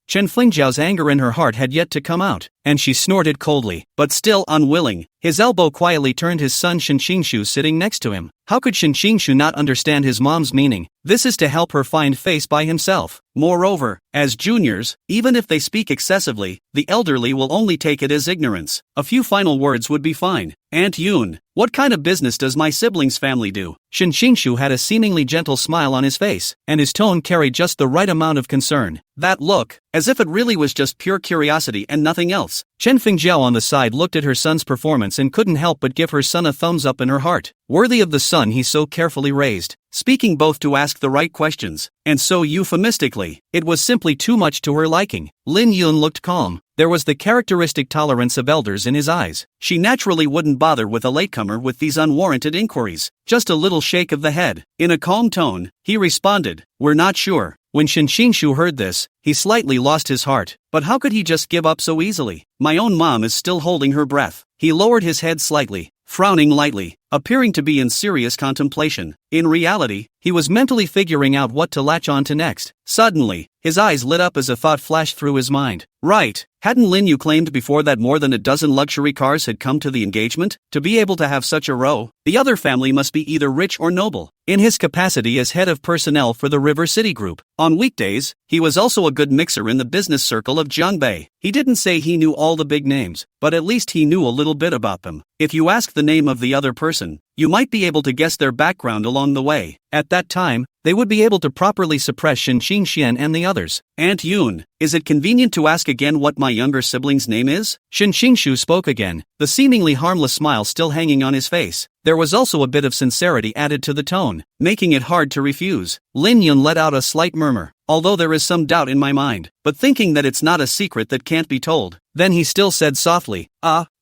Chen Fengjiao's anger in her heart had yet to come out, and she snorted coldly, but still unwilling. His elbow quietly turned his son Shen Xingshu sitting next to him. How could Shen Xingshu not understand his mom's meaning? This is to help her find face by himself. Moreover, as juniors, even if they speak excessively, the elderly will only take it as ignorance. A few final words would be fine. Aunt Yun, what kind of business does my siblings' family do? Shen Xingshu had a seemingly gentle smile on his face, and his tone carried just the right amount of concern. That look, as if it really was just pure curiosity and nothing else. Chen Fengjiao on the side looked at her son's performance and couldn't help but give her son a thumbs up in her heart. Worthy of the son he so carefully raised, speaking both to ask the right questions, and so euphemistically. It was simply too much to her liking. Lin Yun looked calm. There was the characteristic tolerance of elders in his eyes. She naturally wouldn't bother with a latecomer with these unwarranted inquiries. Just a little shake of the head. In a calm tone, he responded, "We're not sure." When Shen Xingshu heard this, he slightly lost his heart. But how could he just give up so easily? My own mom is still holding her breath. He lowered his head slightly, frowning lightly, appearing to be in serious contemplation. In reality, he was mentally figuring out what to latch on to next. Suddenly, his eyes lit up as a thought flashed through his mind. Right, hadn't Lin Yu claimed before that more than a dozen luxury cars had come to the engagement? To be able to have such a row, the other family must be either rich or noble. In his capacity as head of personnel for the River City Group, on weekdays, he was also a good mixer in the business circle of Jiangbei. He didn't say he knew all the big names, but at least he knew a little bit about them. If you ask the name of the other person, you might be able to guess their background along the way. At that time, they would be able to properly suppress Shen Xingxian and the others. Aunt Yun, is it convenient to ask again what my younger sibling's name is? Shen Xingshu spoke again, the seemingly harmless smile still hanging on his face. There was also a bit of sincerity added to the tone, making it hard to refuse. Lin Yun let out a slight murmur, although there is some doubt in my mind, but thinking that it's not a secret that can't be told. Then he still said softly,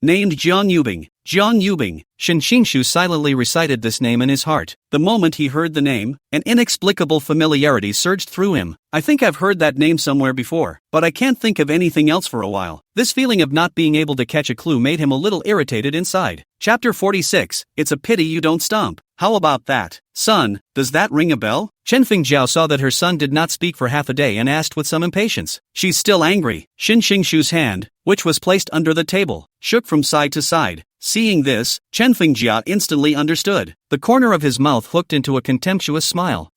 named Jiang Yubing. Jiang Yubing. Shen Xingshu silently recited this name in his heart. The moment he heard the name, an inexplicable familiarity surged through him. I think I've heard that name somewhere before, but I can't think of anything else for a while. This feeling of not being able to catch a clue made him a little irritated inside. Chapter 46, It's a Pity You Don't Stomp. How about that? Son, does that ring a bell? Chen Fengjiao saw that her son did not speak for half a day and asked with some impatience. She's still angry. Shen Xingshu's hand, which was placed under the table, shook from side to side. Seeing this, Chen Fengjia instantly understood. The corner of his mouth hooked into a contemptuous smile.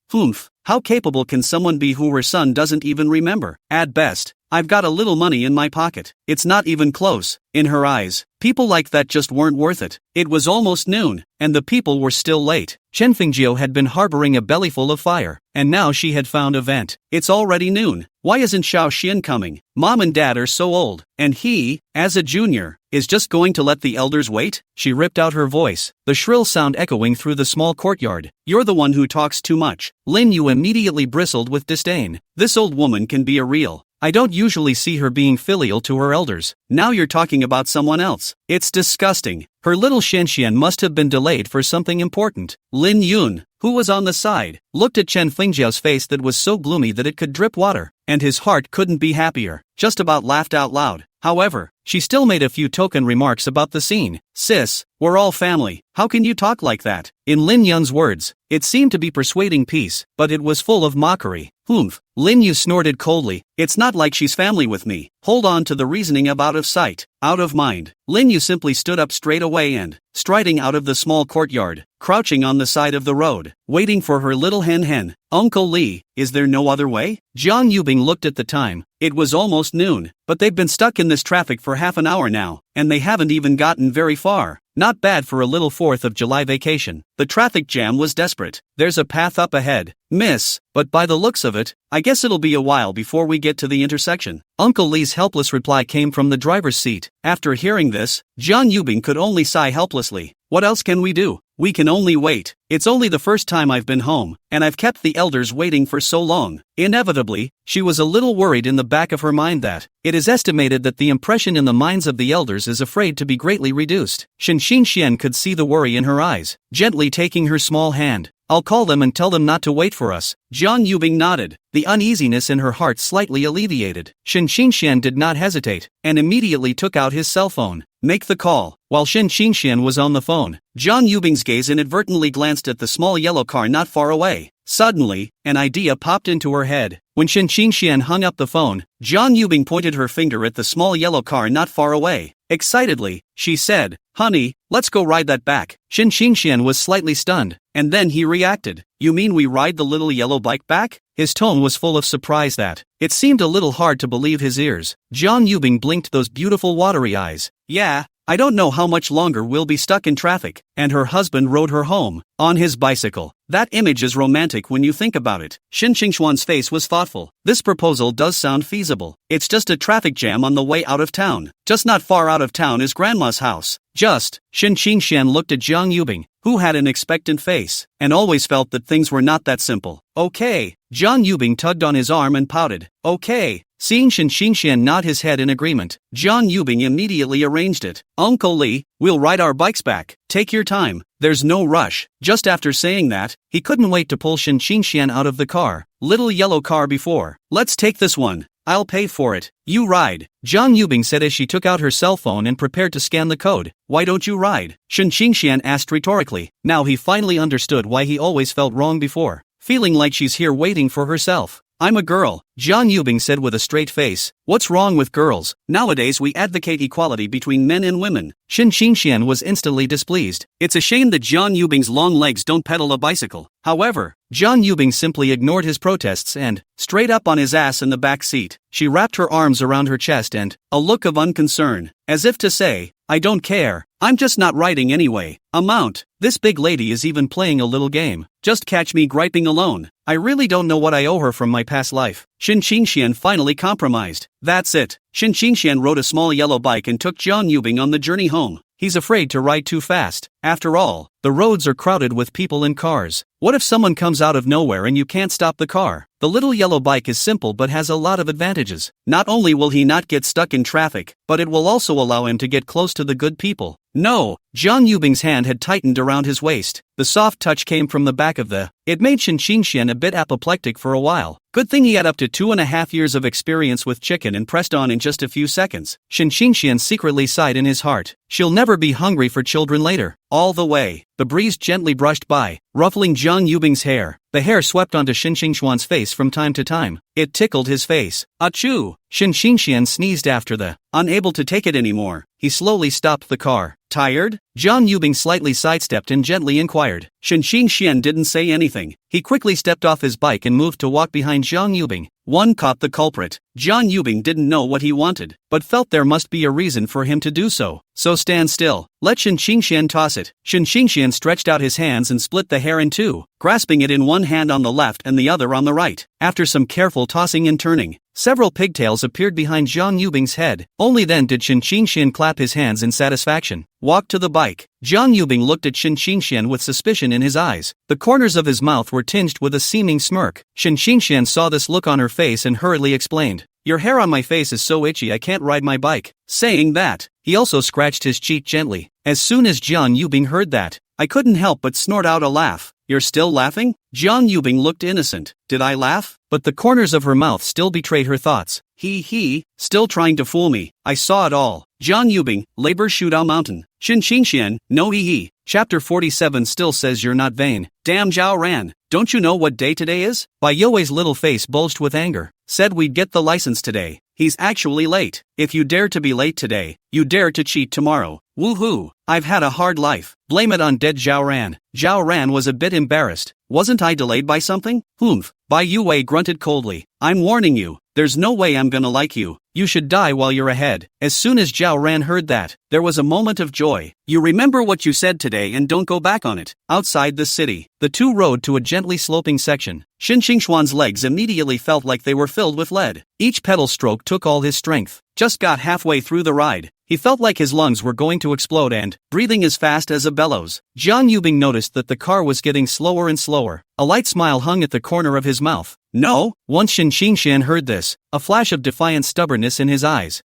How capable can someone be who her son doesn't even remember? At best, I've got a little money in my pocket. It's not even close. In her eyes, people like that just weren't worth it. It was almost noon, and the people were still late. Chen Fengjiu had been harboring a bellyful of fire, and now she had found a vent. It's already noon. Why isn't Xiao Xian coming? Mom and Dad are so old, and he, as a junior, is just going to let the elders wait? She ripped out her voice, the shrill sound echoing through the small courtyard. You're the one who talks too much. Lin Yu immediately bristled with disdain. This old woman can be a real. I don't usually see her being filial to her elders. Now you're talking about someone else. It's disgusting. Her little Shenxian must have been delayed for something important. Lin Yun, who was on the side, looked at Chen Fengjiao's face that was so gloomy that it could drip water, and his heart couldn't be happier. Just about laughed out loud. However, she still made a few token remarks about the scene. Sis, we're all family. How can you talk like that? In Lin Yun's words, it seemed to be persuading peace, but it was full of mockery. Humph. Lin Yu snorted coldly. It's not like she's family with me. Hold on to the reasoning of out of sight, out of mind. Lin Yu simply stood up straight away and, striding out of the small courtyard, crouching on the side of the road, waiting for her little hen. Uncle Li, is there no other way? Jiang Yubing looked at the time. It was almost noon, but they've been stuck in this traffic for half an hour now, and they haven't even gotten very far. Not bad for a little 4th of July vacation. The traffic jam was desperate. There's a path up ahead, miss, but by the looks of it, I guess it'll be a while before we get to the intersection. Uncle Li's helpless reply came from the driver's seat. After hearing this, Jiang Yubing could only sigh helplessly. What else can we do? We can only wait. It's only the first time I've been home, and I've kept the elders waiting for so long. Inevitably, she was a little worried in the back of her mind that it is estimated that the impression in the minds of the elders is afraid to be greatly reduced. Shen Xinxian could see the worry in her eyes, gently taking her small hand. I'll call them and tell them not to wait for us. Jiang Yubing nodded, the uneasiness in her heart slightly alleviated. Shen Xinxian did not hesitate, and immediately took out his cell phone. Make the call. While Shen Xinxian was on the phone, Jiang Yubing's gaze inadvertently glanced at the small yellow car not far away. Suddenly, an idea popped into her head. When Shen Xinxian hung up the phone, Jiang Yubing pointed her finger at the small yellow car not far away. Excitedly, she said, "Honey, let's go ride that back." Shen Xinxian was slightly stunned, and then he reacted. You mean we ride the little yellow bike back? His tone was full of surprise that it seemed a little hard to believe his ears. Jiang Yubing blinked those beautiful watery eyes. Yeah, I don't know how much longer we'll be stuck in traffic, and her husband rode her home, on his bicycle. That image is romantic when you think about it. Shen Xingxuan's face was thoughtful. This proposal does sound feasible. It's just a traffic jam on the way out of town. Just not far out of town is Grandma's house. Shen Xingxian looked at Jiang Yubing, who had an expectant face, and always felt that things were not that simple. Okay. Jiang Yubing tugged on his arm and pouted. Okay. Seeing Shen Xingxian nod his head in agreement, Jiang Yubing immediately arranged it. Uncle Li, we'll ride our bikes back. Take your time. There's no rush. Just after saying that, he couldn't wait to pull Shen Xingxian out of the car. Little yellow car before. Let's take this one. I'll pay for it. You ride. Jiang Yubing said as she took out her cell phone and prepared to scan the code. Why don't you ride? Shen Xingxian asked rhetorically. Now he finally understood why he always felt wrong before. Feeling like she's here waiting for herself. I'm a girl, Jiang Yubing said with a straight face. What's wrong with girls? Nowadays we advocate equality between men and women. Shen Xingxian was instantly displeased. It's a shame that Jiang Yubing's long legs don't pedal a bicycle. However, Jiang Yubing simply ignored his protests and, straight up on his ass in the back seat, she wrapped her arms around her chest and, a look of unconcern, as if to say, I don't care. I'm just not riding anyway. Amount. This big lady is even playing a little game. Just catch me griping alone. I really don't know what I owe her from my past life. Shen Xingxian finally compromised. That's it. Shen Xingxian rode a small yellow bike and took Jiang Yubing on the journey home. He's afraid to ride too fast. After all, the roads are crowded with people and cars. What if someone comes out of nowhere and you can't stop the car? The little yellow bike is simple but has a lot of advantages. Not only will he not get stuck in traffic, but it will also allow him to get close to the good people. No, Jiang Yubing's hand had tightened around his waist. The soft touch came from the back of the. It made Shen Xingxian a bit apoplectic for a while. Good thing he had up to 2.5 years of experience with chicken and pressed on in just a few seconds. Shen Xingxian secretly sighed in his heart. She'll never be hungry for children later. All the way, the breeze gently brushed by, ruffling Jiang Yubing's hair. The hair swept onto Shen Xingxuan's face from time to time. It tickled his face. Achoo! Shen Xingxian sneezed after the. Unable to take it anymore, he slowly stopped the car. Tired? Jiang Yubing slightly sidestepped and gently inquired. Shen Xingxian didn't say anything. He quickly stepped off his bike and moved to walk behind Jiang Yubing. One caught the culprit. Jiang Yubing didn't know what he wanted, but felt there must be a reason for him to do so. So stand still. Let Shen Qingxian toss it. Shen Qingxian stretched out his hands and split the hair in two, grasping it in one hand on the left and the other on the right. After some careful tossing and turning, several pigtails appeared behind Jiang Yubing's head. Only then did Shen Qingxian clap his hands in satisfaction. Walk to the bike. Jiang Yubing looked at Shen Qingxian with suspicion in his eyes. The corners of his mouth were tinged with a seeming smirk. Shen Qingxian saw this look on her face and hurriedly explained, "Your hair on my face is so itchy I can't ride my bike." Saying that, he also scratched his cheek gently. As soon as Jiang Yubing heard that, I couldn't help but snort out a laugh. "You're still laughing?" Jiang Yubing looked innocent. Did I laugh? But the corners of her mouth still betrayed her thoughts. He, still trying to fool me. I saw it all. Jiang Yubing, Labor Shudao Mountain. Shen Qingxian, no he. Chapter 47 still says you're not vain. Damn Zhao Ran, don't you know what day today is? Bai Youwei's little face bulged with anger. Said we'd get the license today. He's actually late. If you dare to be late today, you dare to cheat tomorrow. Woohoo, I've had a hard life. Blame it on dead Zhao Ran. Zhao Ran was a bit embarrassed. Wasn't I delayed by something? Humph. Bai Youwei grunted coldly. I'm warning you, there's no way I'm gonna like you. You should die while you're ahead. As soon as Zhao Ran heard that, there was a moment of joy. You remember what you said today and don't go back on it. Outside the city, the two rode to a gently sloping section. Shen Qingxuan's legs immediately felt like they were filled with lead. Each pedal stroke took all his strength. Just got halfway through the ride, he felt like his lungs were going to explode and, breathing as fast as a bellows. Jiang Yubing noticed that the car was getting slower and slower. A light smile hung at the corner of his mouth. No? Once Shen Qingxian heard this, a flash of defiant stubbornness in his eyes.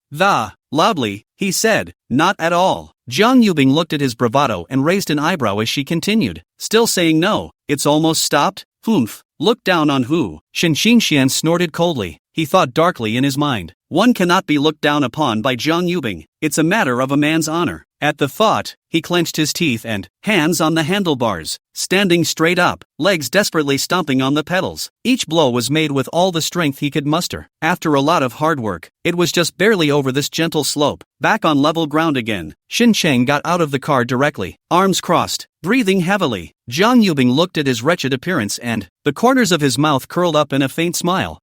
Loudly, he said, not at all. Jiang Yubing looked at his bravado and raised an eyebrow as she continued. Still saying no, it's almost stopped? Humph. Look down on who? Shen Qingxian snorted coldly. He thought darkly in his mind. One cannot be looked down upon by Jiang Yubing. It's a matter of a man's honor. At the thought, he clenched his teeth and, hands on the handlebars, standing straight up, legs desperately stomping on the pedals. Each blow was made with all the strength he could muster. After a lot of hard work, it was just barely over this gentle slope. Back on level ground again, Xin Cheng got out of the car directly, arms crossed, breathing heavily. Jiang Yubing looked at his wretched appearance and, the corners of his mouth curled up in a faint smile.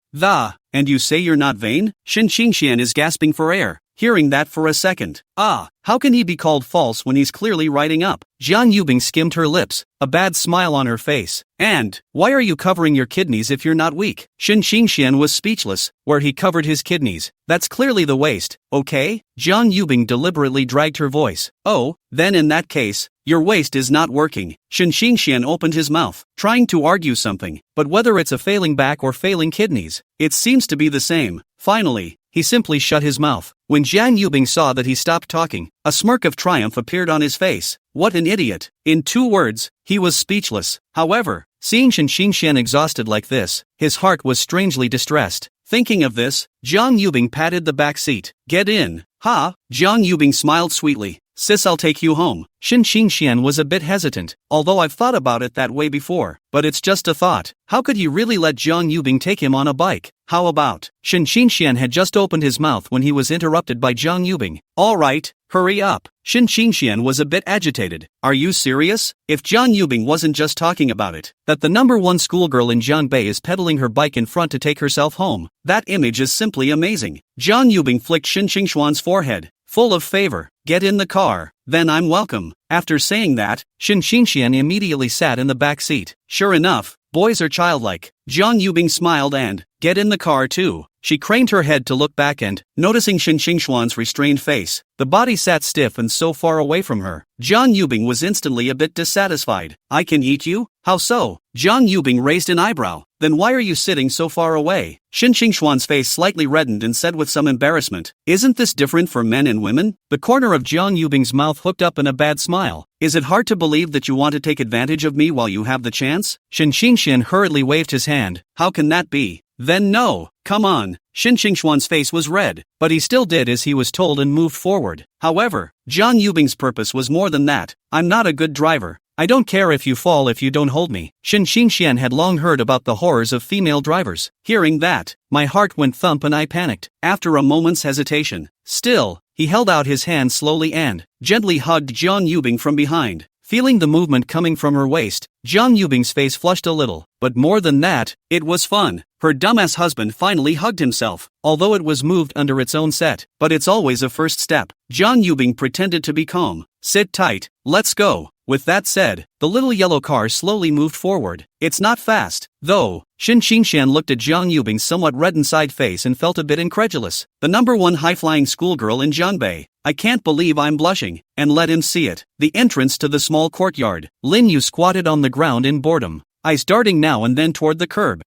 And you say you're not vain? Shen Qingxian is gasping for air, hearing that for a second. How can he be called false when he's clearly riding up? Jiang Yubing skimmed her lips, a bad smile on her face. And, why are you covering your kidneys if you're not weak? Shen Qingxian was speechless. Where he covered his kidneys, that's clearly the waist, okay? Jiang Yubing deliberately dragged her voice. Oh, then in that case, your waist is not working. Shen Qingxian opened his mouth, trying to argue something, but whether it's a failing back or failing kidneys, it seems to be the same. Finally, he simply shut his mouth. When Jiang Yubing saw that he stopped talking, a smirk of triumph appeared on his face. What an idiot! In 2 words, he was speechless. However, seeing Shen Qingxian exhausted like this, his heart was strangely distressed. Thinking of this, Jiang Yubing patted the back seat. Get in. Jiang Yubing smiled sweetly. Sis, I'll take you home. Shen Qingxian was a bit hesitant, although I've thought about it that way before, but it's just a thought. How could he really let Jiang Yubing take him on a bike? How about? Shen Qingxian had just opened his mouth when he was interrupted by Jiang Yubing. Alright, hurry up. Shen Qingxian was a bit agitated. Are you serious? If Jiang Yubing wasn't just talking about it, that the #1 schoolgirl in Jiangbei is pedaling her bike in front to take herself home, that image is simply amazing. Jiang Yubing flicked Shen Qingxuan's forehead, full of favor. Get in the car, then I'm welcome. After saying that, Shen Qingxian immediately sat in the back seat. Sure enough, boys are childlike. Jiang Yubing smiled and, get in the car too. She craned her head to look back and, noticing Shen Qingxuan's restrained face, the body sat stiff and so far away from her. Jiang Yubing was instantly a bit dissatisfied. I can eat you? How so? Jiang Yubing raised an eyebrow. Then why are you sitting so far away? Shen Qingxuan's face slightly reddened and said with some embarrassment, isn't this different for men and women? The corner of Jiang Yubing's mouth hooked up in a bad smile. Is it hard to believe that you want to take advantage of me while you have the chance? Shen Qingxian hurriedly waved his hand. How can that be? Then no, come on. Shen Qingxuan's face was red, but he still did as he was told and moved forward. However, Jiang Yubing's purpose was more than that. I'm not a good driver. I don't care if you fall if you don't hold me. Shen Qingxian had long heard about the horrors of female drivers. Hearing that, my heart went thump and I panicked. After a moment's hesitation, still, he held out his hand slowly and, gently hugged Jiang Yubing from behind. Feeling the movement coming from her waist, Jiang Yubing's face flushed a little, but more than that, it was fun. Her dumbass husband finally hugged himself, although it was moved under its own set, but it's always a first step. Jiang Yubing pretended to be calm. Sit tight, let's go. With that said, the little yellow car slowly moved forward. It's not fast, though. Shin Qingshan looked at Jiang Yubing's somewhat red-inside face and felt a bit incredulous. The #1 high-flying schoolgirl in Jianbei. I can't believe I'm blushing, and let him see it. The entrance to the small courtyard. Lin Yu squatted on the ground in boredom, eyes darting now and then toward the curb.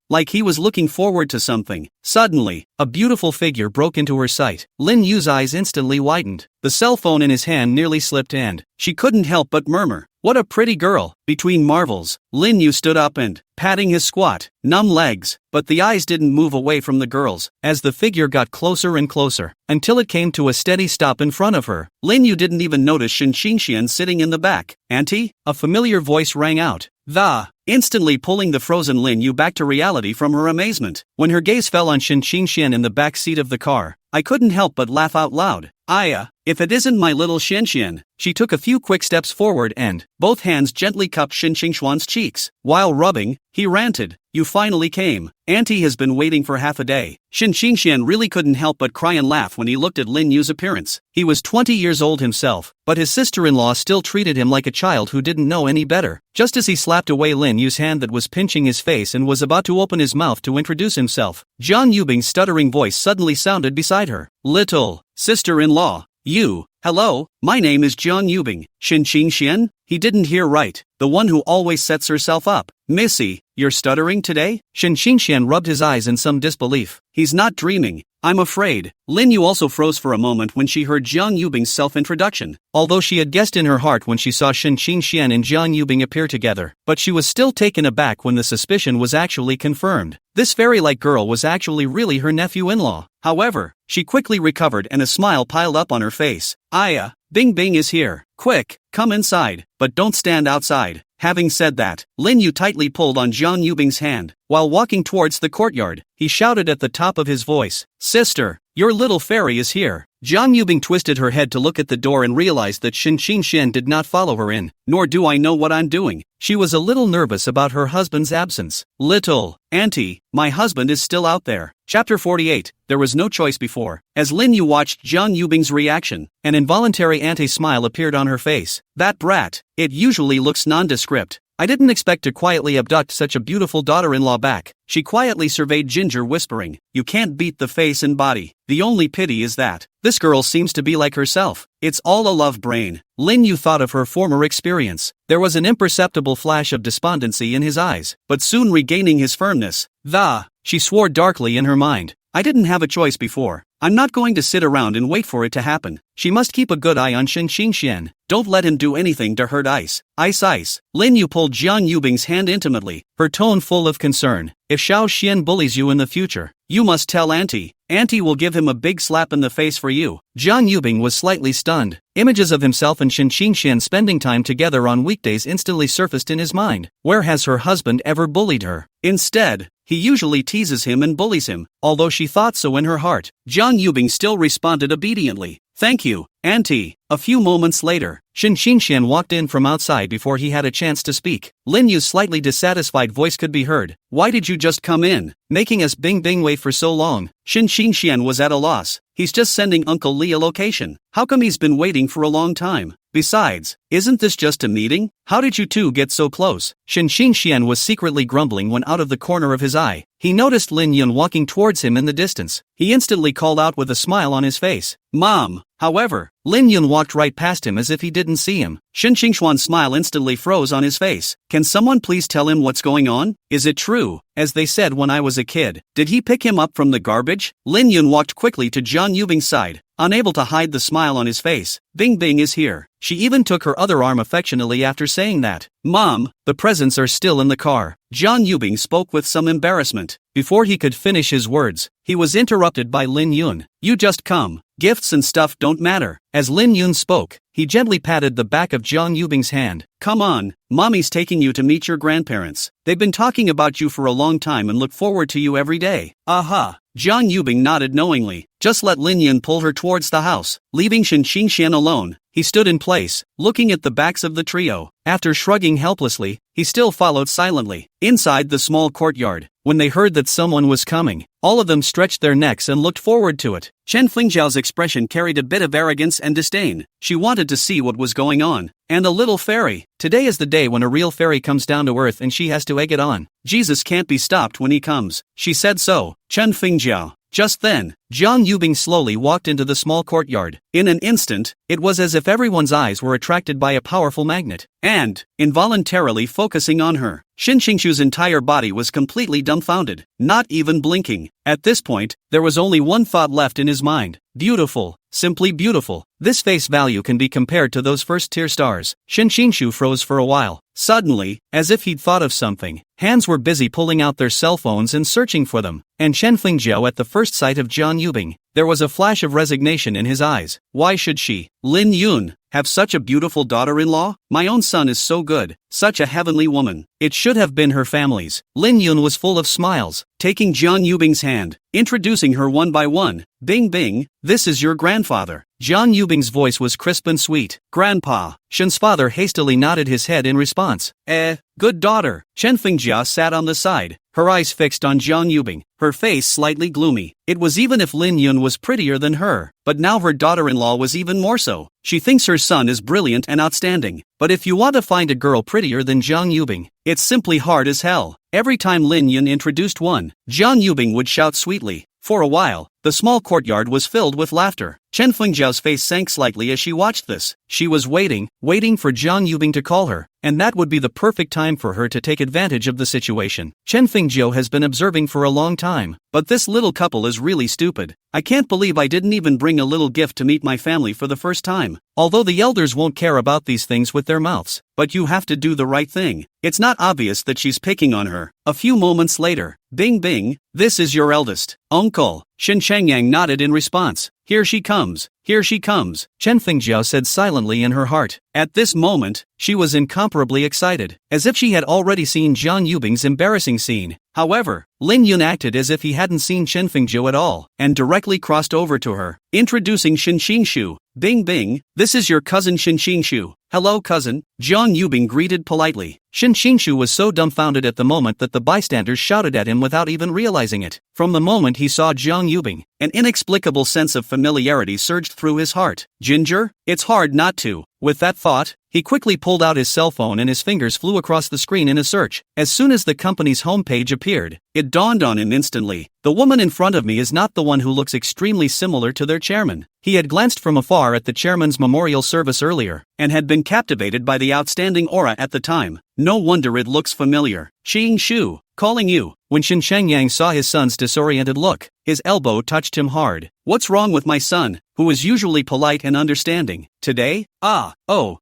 Like he was looking forward to something. Suddenly, a beautiful figure broke into her sight. Lin Yu's eyes instantly widened. The cell phone in his hand nearly slipped and she couldn't help but murmur, "What a pretty girl." Between marvels, Lin Yu stood up and, patting his squat, numb legs, but the eyes didn't move away from the girls, as the figure got closer and closer, until it came to a steady stop in front of her. Lin Yu didn't even notice Shin Qingshan sitting in the back. "Auntie?" A familiar voice rang out. Instantly pulling the frozen Lin Yu back to reality from her amazement. When her gaze fell on Shin Qingshan in the back seat of the car, I couldn't help but laugh out loud. If it isn't my little Xianxian." She took a few quick steps forward and, both hands gently cupped Shin Qingshuan's cheeks. While rubbing, he ranted, "You finally came. Auntie has been waiting for half a day." Shin Qingshan really couldn't help but cry and laugh when he looked at Lin Yu's appearance. He was 20 years old himself, but his sister-in-law still treated him like a child who didn't know any better. Just as he slapped away Lin Yu's hand that was pinching his face and was about to open his mouth to introduce himself, Jiang Yubing's stuttering voice suddenly sounded beside her. "Little sister-in-law, you." "Hello, my name is Jiang Yubing." "Shin Qingshan?" He didn't hear right. "The one who always sets herself up." "Missy, you're stuttering today?" Shin Qingshan rubbed his eyes in some disbelief. "He's not dreaming, I'm afraid." Lin Yu also froze for a moment when she heard Jiang Yubing's self-introduction. Although she had guessed in her heart when she saw Shin Qingshan and Jiang Yubing appear together, but she was still taken aback when the suspicion was actually confirmed. This fairy-like girl was actually really her nephew-in-law. However, she quickly recovered and a smile piled up on her face. Bing Bing is here. Quick, come inside, but don't stand outside." Having said that, Lin Yu tightly pulled on Jiang Yubing's hand. While walking towards the courtyard, he shouted at the top of his voice, "Sister, your little fairy is here." Jiang Yubing twisted her head to look at the door and realized that Shin Qingshan did not follow her in. "Nor do I know what I'm doing." She was a little nervous about her husband's absence. "Little auntie, my husband is still out there." Chapter 48, There was no choice before. As Lin Yu watched Jiang Yubing's reaction, an involuntary anti-smile appeared on her face. "That brat, it usually looks nondescript. I didn't expect to quietly abduct such a beautiful daughter-in-law back." She quietly surveyed Ginger, whispering, "You can't beat the face and body. The only pity is that this girl seems to be like herself. It's all a love brain." Lin Yu thought of her former experience. There was an imperceptible flash of despondency in his eyes, but soon regaining his firmness, she swore darkly in her mind. "I didn't have a choice before. I'm not going to sit around and wait for it to happen." She must keep a good eye on Shin Qingshan. Don't let him do anything to hurt Ice. Ice. Lin Yu pulled Jiang Yubing's hand intimately, her tone full of concern. "If Xiao Xian bullies you in the future, you must tell Auntie. Auntie will give him a big slap in the face for you." Jiang Yubing was slightly stunned. Images of himself and Shin Qingshan spending time together on weekdays instantly surfaced in his mind. Where has her husband ever bullied her? Instead, he usually teases him and bullies him, although she thought so in her heart. Jiang Yubing still responded obediently. "Thank you, Auntie." A few moments later, Shin Qingshan walked in from outside before he had a chance to speak. Lin Yu's slightly dissatisfied voice could be heard. "Why did you just come in, making us Bing Bing wait for so long?" Shin Qingshan was at a loss. "He's just sending Uncle Lee a location. How come he's been waiting for a long time? Besides, isn't this just a meeting? How did you two get so close?" Shin Qingshan was secretly grumbling when out of the corner of his eye, he noticed Lin Yun walking towards him in the distance. He instantly called out with a smile on his face, "Mom." However, Lin Yun walked right past him as if he didn't see him. Shin Qingshuan's smile instantly froze on his face. "Can someone please tell him what's going on? Is it true, as they said when I was a kid? Did he pick him up from the garbage?" Lin Yun walked quickly to Jiang Yubing's side, unable to hide the smile on his face. "Bing Bing is here." She even took her other arm affectionately after saying that. "Mom, the presents are still in the car." Jiang Yubing spoke with some embarrassment. Before he could finish his words, he was interrupted by Lin Yun. "You just come. Gifts and stuff don't matter." As Lin Yun spoke, he gently patted the back of Jiang Yubing's hand. "Come on, Mommy's taking you to meet your grandparents. They've been talking about you for a long time and look forward to you every day." "Aha." Jiang Yubing nodded knowingly. Just let Lin Yun pull her towards the house. Leaving Shin Qingshan alone, he stood in place, looking at the backs of the trio. After shrugging helplessly, he still followed silently. Inside the small courtyard, when they heard that someone was coming, all of them stretched their necks and looked forward to it. Chen Fengjiao's expression carried a bit of arrogance and disdain. She wanted to see what was going on. And a little fairy. Today is the day when a real fairy comes down to earth and she has to egg it on. Jesus can't be stopped when he comes. She said so. Chen Fengjiao. Just then, Jiang Yubing slowly walked into the small courtyard. In an instant, it was as if everyone's eyes were attracted by a powerful magnet, and, involuntarily focusing on her, Xin Qingshu's entire body was completely dumbfounded, not even blinking. At this point, there was only one thought left in his mind. Beautiful, simply beautiful. This face value can be compared to those first-tier stars. Xin Qingshu froze for a while. Suddenly, as if he'd thought of something, hands were busy pulling out their cell phones and searching for them. And Chen Fengjiao, at the first sight of Jiang Yubing, there was a flash of resignation in his eyes. Why should she, Lin Yun, have such a beautiful daughter-in-law? My own son is so good, such a heavenly woman. It should have been her family's. Lin Yun was full of smiles, taking Jiang Yubing's hand, introducing her one by one. Bing Bing, this is your grandfather. Jiang Yubing's voice was crisp and sweet. Grandpa. Shen's father hastily nodded his head in response. Good daughter. Chen Fengjia sat on the side, her eyes fixed on Jiang Yubing, her face slightly gloomy. It was even if Lin Yun was prettier than her, but now her daughter-in-law was even more so. She thinks her son is brilliant and outstanding. But if you want to find a girl prettier than Jiang Yubing, it's simply hard as hell. Every time Lin Yun introduced one, Jiang Yubing would shout sweetly. For a while, the small courtyard was filled with laughter. Chen Fengjiao's face sank slightly as she watched this. She was waiting for Jiang Yubing to call her, and that would be the perfect time for her to take advantage of the situation. Chen Fengjiao has been observing for a long time, but this little couple is really stupid. I can't believe I didn't even bring a little gift to meet my family for the first time. Although the elders won't care about these things with their mouths, but you have to do the right thing. It's not obvious that she's picking on her. A few moments later, Bing Bing, this is your eldest uncle. Shen Chengyang nodded in response. Here she comes. Here she comes, Chen Fengjiao said silently in her heart. At this moment, she was incomparably excited, as if she had already seen Jiang Yubing's embarrassing scene. However, Lin Yun acted as if he hadn't seen Chen Fengjiao at all, and directly crossed over to her, introducing Xin Qingshu. Bing Bing, this is your cousin Xin Qingshu. Hello cousin, Jiang Yubing greeted politely. Xin Qingshu was so dumbfounded at the moment that the bystanders shouted at him without even realizing it. From the moment he saw Jiang Yubing, an inexplicable sense of familiarity surged through his heart. Ginger? It's hard not to. With that thought, he quickly pulled out his cell phone and his fingers flew across the screen in a search. As soon as the company's homepage appeared, it dawned on him instantly. The woman in front of me is not the one who looks extremely similar to their chairman. He had glanced from afar at the chairman's memorial service earlier, and had been captivated by the outstanding aura at the time. No wonder it looks familiar. Xing Shu, calling you. When Shen Chengyang saw his son's disoriented look, his elbow touched him hard. What's wrong with my son, who is usually polite and understanding? Today?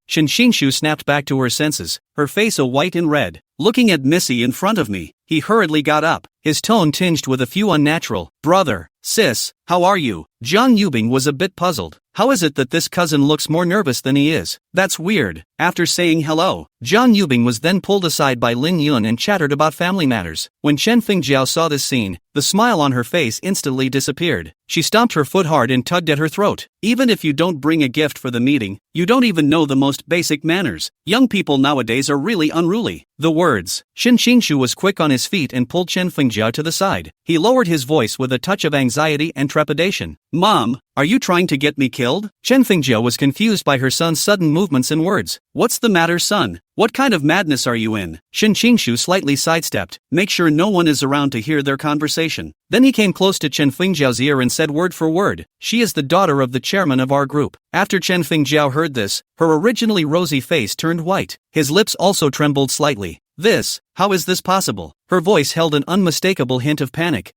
Shen Qingshu snapped back to her senses, her face a white and red. Looking at Missy in front of me, he hurriedly got up, his tone tinged with a few unnatural. Brother, sis, how are you? Jiang Yubing was a bit puzzled. How is it that this cousin looks more nervous than he is? That's weird. After saying hello, Jiang Yubing was then pulled aside by Lin Yun and chattered about family matters. When Chen Fengjiao saw this scene, the smile on her face instantly disappeared. She stomped her foot hard and tugged at her throat. Even if you don't bring a gift for the meeting, you don't even know the most basic manners. Young people nowadays are really unruly. The words. Xin Qingshu was quick on his feet and pulled Chen Fengjiao to the side. He lowered his voice with a touch of anxiety and trepidation. Mom, are you trying to get me killed? Chen Fengjiao was confused by her son's sudden movements and words. What's the matter, son? What kind of madness are you in? Xin Qingshu slightly sidestepped. Make sure no one is around to hear their conversation. Then he came close to Chen Fengjiao's ear and said word for word, she is the daughter of the chairman of our group. After Chen Fengjiao heard this, her originally rosy face turned white. His lips also trembled slightly. How is this possible? Her voice held an unmistakable hint of panic.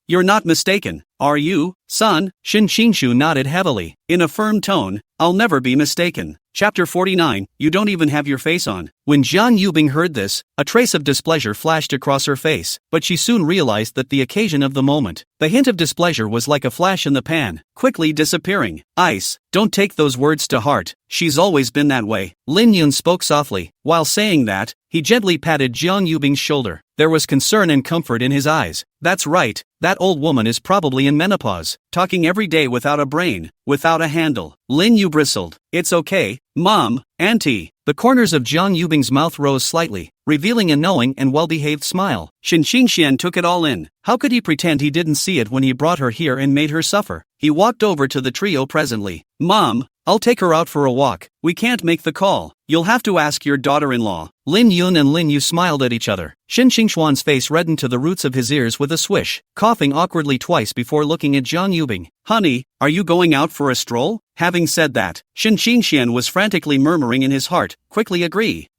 You're not mistaken, are you, son? Xin Qingshu nodded heavily. In a firm tone, I'll never be mistaken. Chapter 49, you don't even have your face on. When Jiang Yubing heard this, A trace of displeasure flashed across her face, but she soon realized that the occasion of the moment. The hint of displeasure was like a flash in the pan, quickly disappearing. Ice, don't take those words to heart, she's always been that way. Lin Yun spoke softly. While saying that, he gently patted Jiang Yubing's shoulder. There was concern and comfort in his eyes. That's right, that old woman is probably in menopause, talking every day without a brain, without a handle. Lin Yu bristled. It's okay, Mom, Auntie. The corners of Jiang Yubing's mouth rose slightly, revealing a knowing and well-behaved smile. Shen Xingxian took it all in. How could he pretend he didn't see it when he brought her here and made her suffer? He walked over to the trio presently. Mom, I'll take her out for a walk. We can't make the call. You'll have to ask your daughter-in-law. Lin Yun and Lin Yu smiled at each other. Shen Xingxuan's face reddened to the roots of his ears with a swish, coughing awkwardly twice before looking at Jiang Yubing. Honey, are you going out for a stroll? Having said that, Shen Xingxian was frantically murmuring in his heart, quickly agree,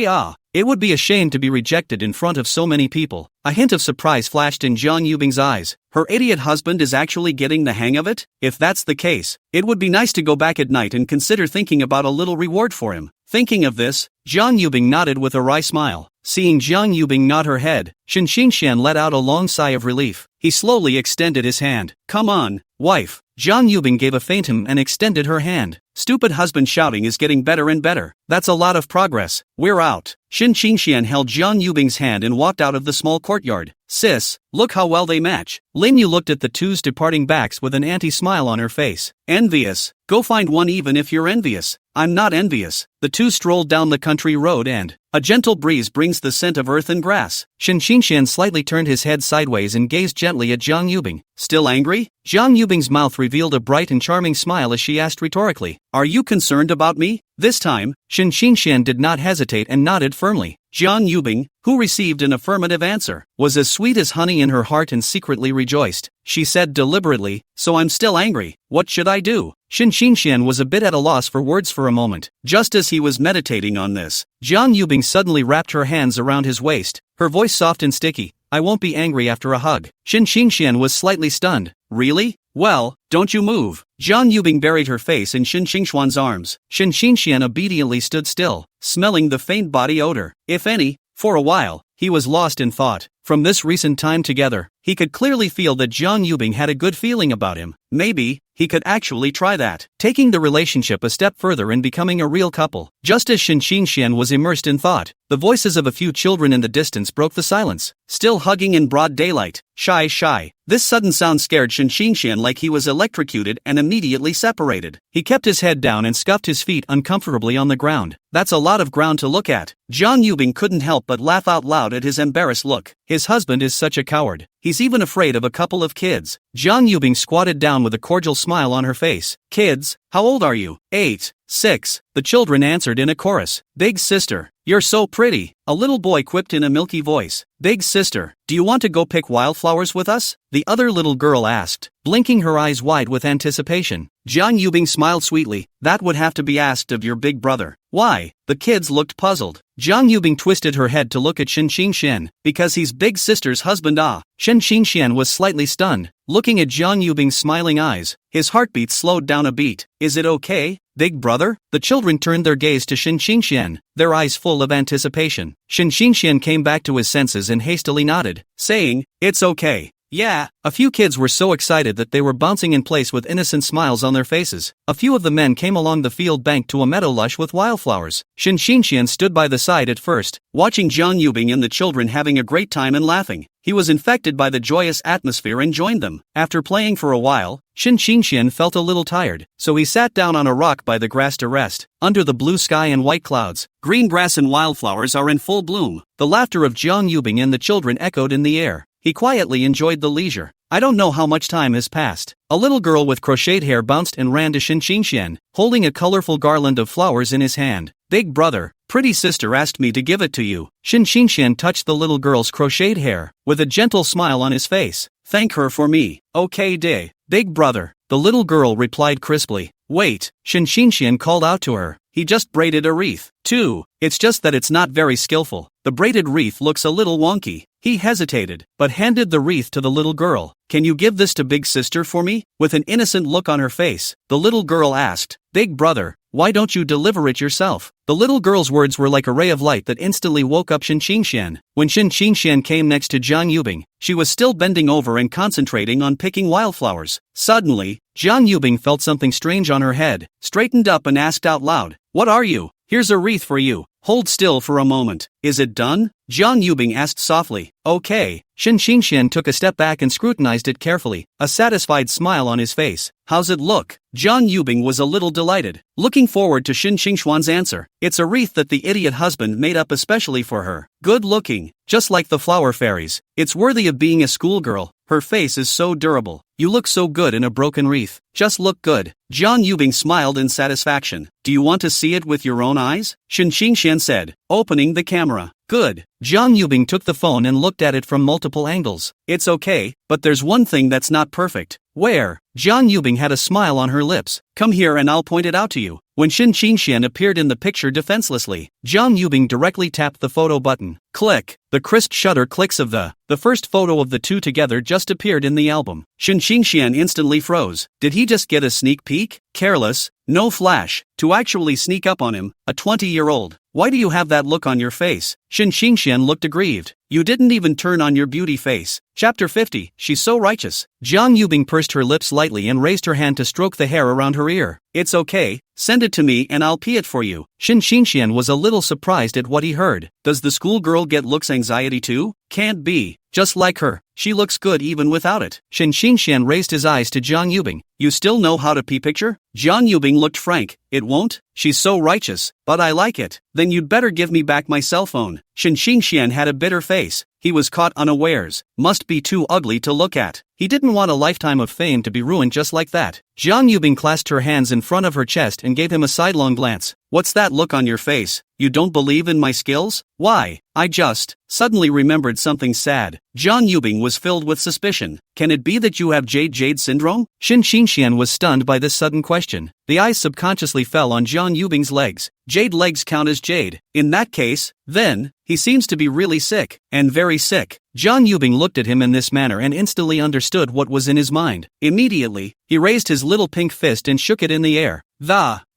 ah. It would be a shame to be rejected in front of so many people. A hint of surprise flashed in Jiang Yubing's eyes. Her idiot husband is actually getting the hang of it? If that's the case, it would be nice to go back at night and consider thinking about a little reward for him. Thinking of this, Jiang Yubing nodded with a wry smile. Seeing Jiang Yubing nod her head, Shen Xingxian let out a long sigh of relief. He slowly extended his hand. Come on, wife. Jiang Yubing gave a faint and extended her hand. Stupid husband shouting is getting better and better. That's a lot of progress. We're out. Shen Xingxian held Jiang Yubing's hand and walked out of the small courtyard. Sis, look how well they match. Lin Yu looked at the two's departing backs with an anti-smile on her face. Envious? Go find one even if you're envious. I'm not envious. The two strolled down the country road and a gentle breeze brings the scent of earth and grass. Shen Xingxian slightly turned his head sideways and gazed gently at Jiang Yubing. Still angry? Jiang Yubing's mouth revealed a bright and charming smile as she asked rhetorically. Are you concerned about me? This time, Shen Xingxian did not hesitate and nodded firmly. Jiang Yubing, who received an affirmative answer, was as sweet as honey in her heart and secretly rejoiced. She said deliberately, so I'm still angry. What should I do? Shen Xingxian was a bit at a loss for words for a moment. Just as he was meditating on this, Jiang Yubing suddenly wrapped her hands around his waist, her voice soft and sticky. I won't be angry after a hug. Shen Xingxian was slightly stunned. Really? Well, don't you move. Jiang Yubing buried her face in Shen Xingxuan's arms. Shen Xingxian obediently stood still, smelling the faint body odor. If any, for a while, he was lost in thought. From this recent time together, he could clearly feel that Jiang Yubing had a good feeling about him. Maybe he could actually try that, taking the relationship a step further and becoming a real couple. Just as Shen Xingxian was immersed in thought, the voices of a few children in the distance broke the silence. Still hugging in broad daylight. Shy. This sudden sound scared Shen Xingxian like he was electrocuted and immediately separated. He kept his head down and scuffed his feet uncomfortably on the ground. That's a lot of ground to look at. Jiang Yubing couldn't help but laugh out loud at his embarrassed look. His husband is such a coward. He's even afraid of a couple of kids. Jiang Yubing squatted down with a cordial smile on her face. Kids? How old are you? 8, 6. The children answered in a chorus. Big sister, you're so pretty. A little boy quipped in a milky voice. Big sister, do you want to go pick wildflowers with us? The other little girl asked, blinking her eyes wide with anticipation. Jiang Yubing smiled sweetly. That would have to be asked of your big brother. Why? The kids looked puzzled. Jiang Yubing twisted her head to look at Shen Xingxian. Because he's big sister's husband. Shen Xingxian was slightly stunned, looking at Jiang Yubing's smiling eyes. His heartbeat slowed down a beat. Is it okay, big brother? The children turned their gaze to Shen Xingxian, their eyes full of anticipation. Shen Xingxian came back to his senses and hastily nodded, saying, it's okay. Yeah. A few kids were so excited that they were bouncing in place with innocent smiles on their faces. A few of the men came along the field bank to a meadow lush with wildflowers. Shen Xingxian stood by the side at first, watching Jiang Yubing and the children having a great time and laughing. He was infected by the joyous atmosphere and joined them. After playing for a while, Shen Xingxian felt a little tired, so he sat down on a rock by the grass to rest. Under the blue sky and white clouds, green grass and wildflowers are in full bloom. The laughter of Jiang Yubing and the children echoed in the air. He quietly enjoyed the leisure. I don't know how much time has passed. A little girl with crocheted hair bounced and ran to Shen Xingxian, holding a colorful garland of flowers in his hand. Big brother, pretty sister asked me to give it to you. Shen Xingxian touched the little girl's crocheted hair, with a gentle smile on his face. Thank her for me. Okay, big brother. The little girl replied crisply. Wait, Shen Xingxian called out to her. He just braided a wreath. Too. It's just that it's not very skillful. The braided wreath looks a little wonky. He hesitated, but handed the wreath to the little girl. Can you give this to big sister for me? With an innocent look on her face, the little girl asked, Big brother, why don't you deliver it yourself? The little girl's words were like a ray of light that instantly woke up Shin Qingshan. When Shin Qingshan came next to Jiang Yubing, she was still bending over and concentrating on picking wildflowers. Suddenly, Jiang Yubing felt something strange on her head, straightened up and asked out loud, "What are you? Here's a wreath for you. Hold still for a moment. Is it done?" Jiang Yubing asked softly. "Okay." Shin Qingshan took a step back and scrutinized it carefully, a satisfied smile on his face. "How's it look?" Jiang Yubing was a little delighted, looking forward to Shin Qingshuan's answer. "It's a wreath that the idiot husband made up especially for her. Good looking, just like the flower fairies. It's worthy of being a schoolgirl. Her face is so durable. You look so good in a broken wreath. Just look good." Jiang Yubing smiled in satisfaction. "Do you want to see it with your own eyes?" Shin Qingshan said, opening the camera. "Good." Jiang Yubing took the phone and looked at it from multiple angles. "It's okay, but there's one thing that's not perfect." "Where?" Jiang Yubing had a smile on her lips. "Come here and I'll point it out to you." When Shin Qingshan appeared in the picture defenselessly, Jiang Yubing directly tapped the photo button. Click. The crisp shutter clicks of the first photo of the two together just appeared in the album. Shin Qingshan instantly froze. Did he just get a sneak peek? Careless, no flash, to actually sneak up on him, a 20-year-old. Why do you have that look on your face? Shin Qingshan looked aggrieved. You didn't even turn on your beauty face. Chapter 50, she's so righteous. Jiang Yubing pursed her lips lightly and raised her hand to stroke the hair around her ear. It's okay, send it to me and I'll pee it for you. Shin Qingshan was a little surprised at what he heard. Does the schoolgirl get looks anxiety too? Can't be. Just like her, she looks good even without it. Shin Qingshan raised his eyes to Jiang Yubing. You still know how to pee picture? Jiang Yubing looked frank. It won't? She's so righteous, but I like it. Then you'd better give me back my cell phone. Shin Qingshan had a bitter face. He was caught unawares. Must be too ugly to look at. He didn't want a lifetime of fame to be ruined just like that. Jiang Yubing clasped her hands in front of her chest and gave him a sidelong glance. What's that look on your face? You don't believe in my skills? Why? I just suddenly remembered something sad. Jiang Yubing was filled with suspicion. Can it be that you have Jade syndrome? Shin Qingshan was stunned by this sudden question. The eyes subconsciously fell on Jiang Yubing's legs. Jade legs count as Jade. In that case, then, he seems to be really sick, and very sick. Jiang Yubing looked at him in this manner and instantly understood what was in his mind. Immediately, he raised his little pink fist and shook it in the air.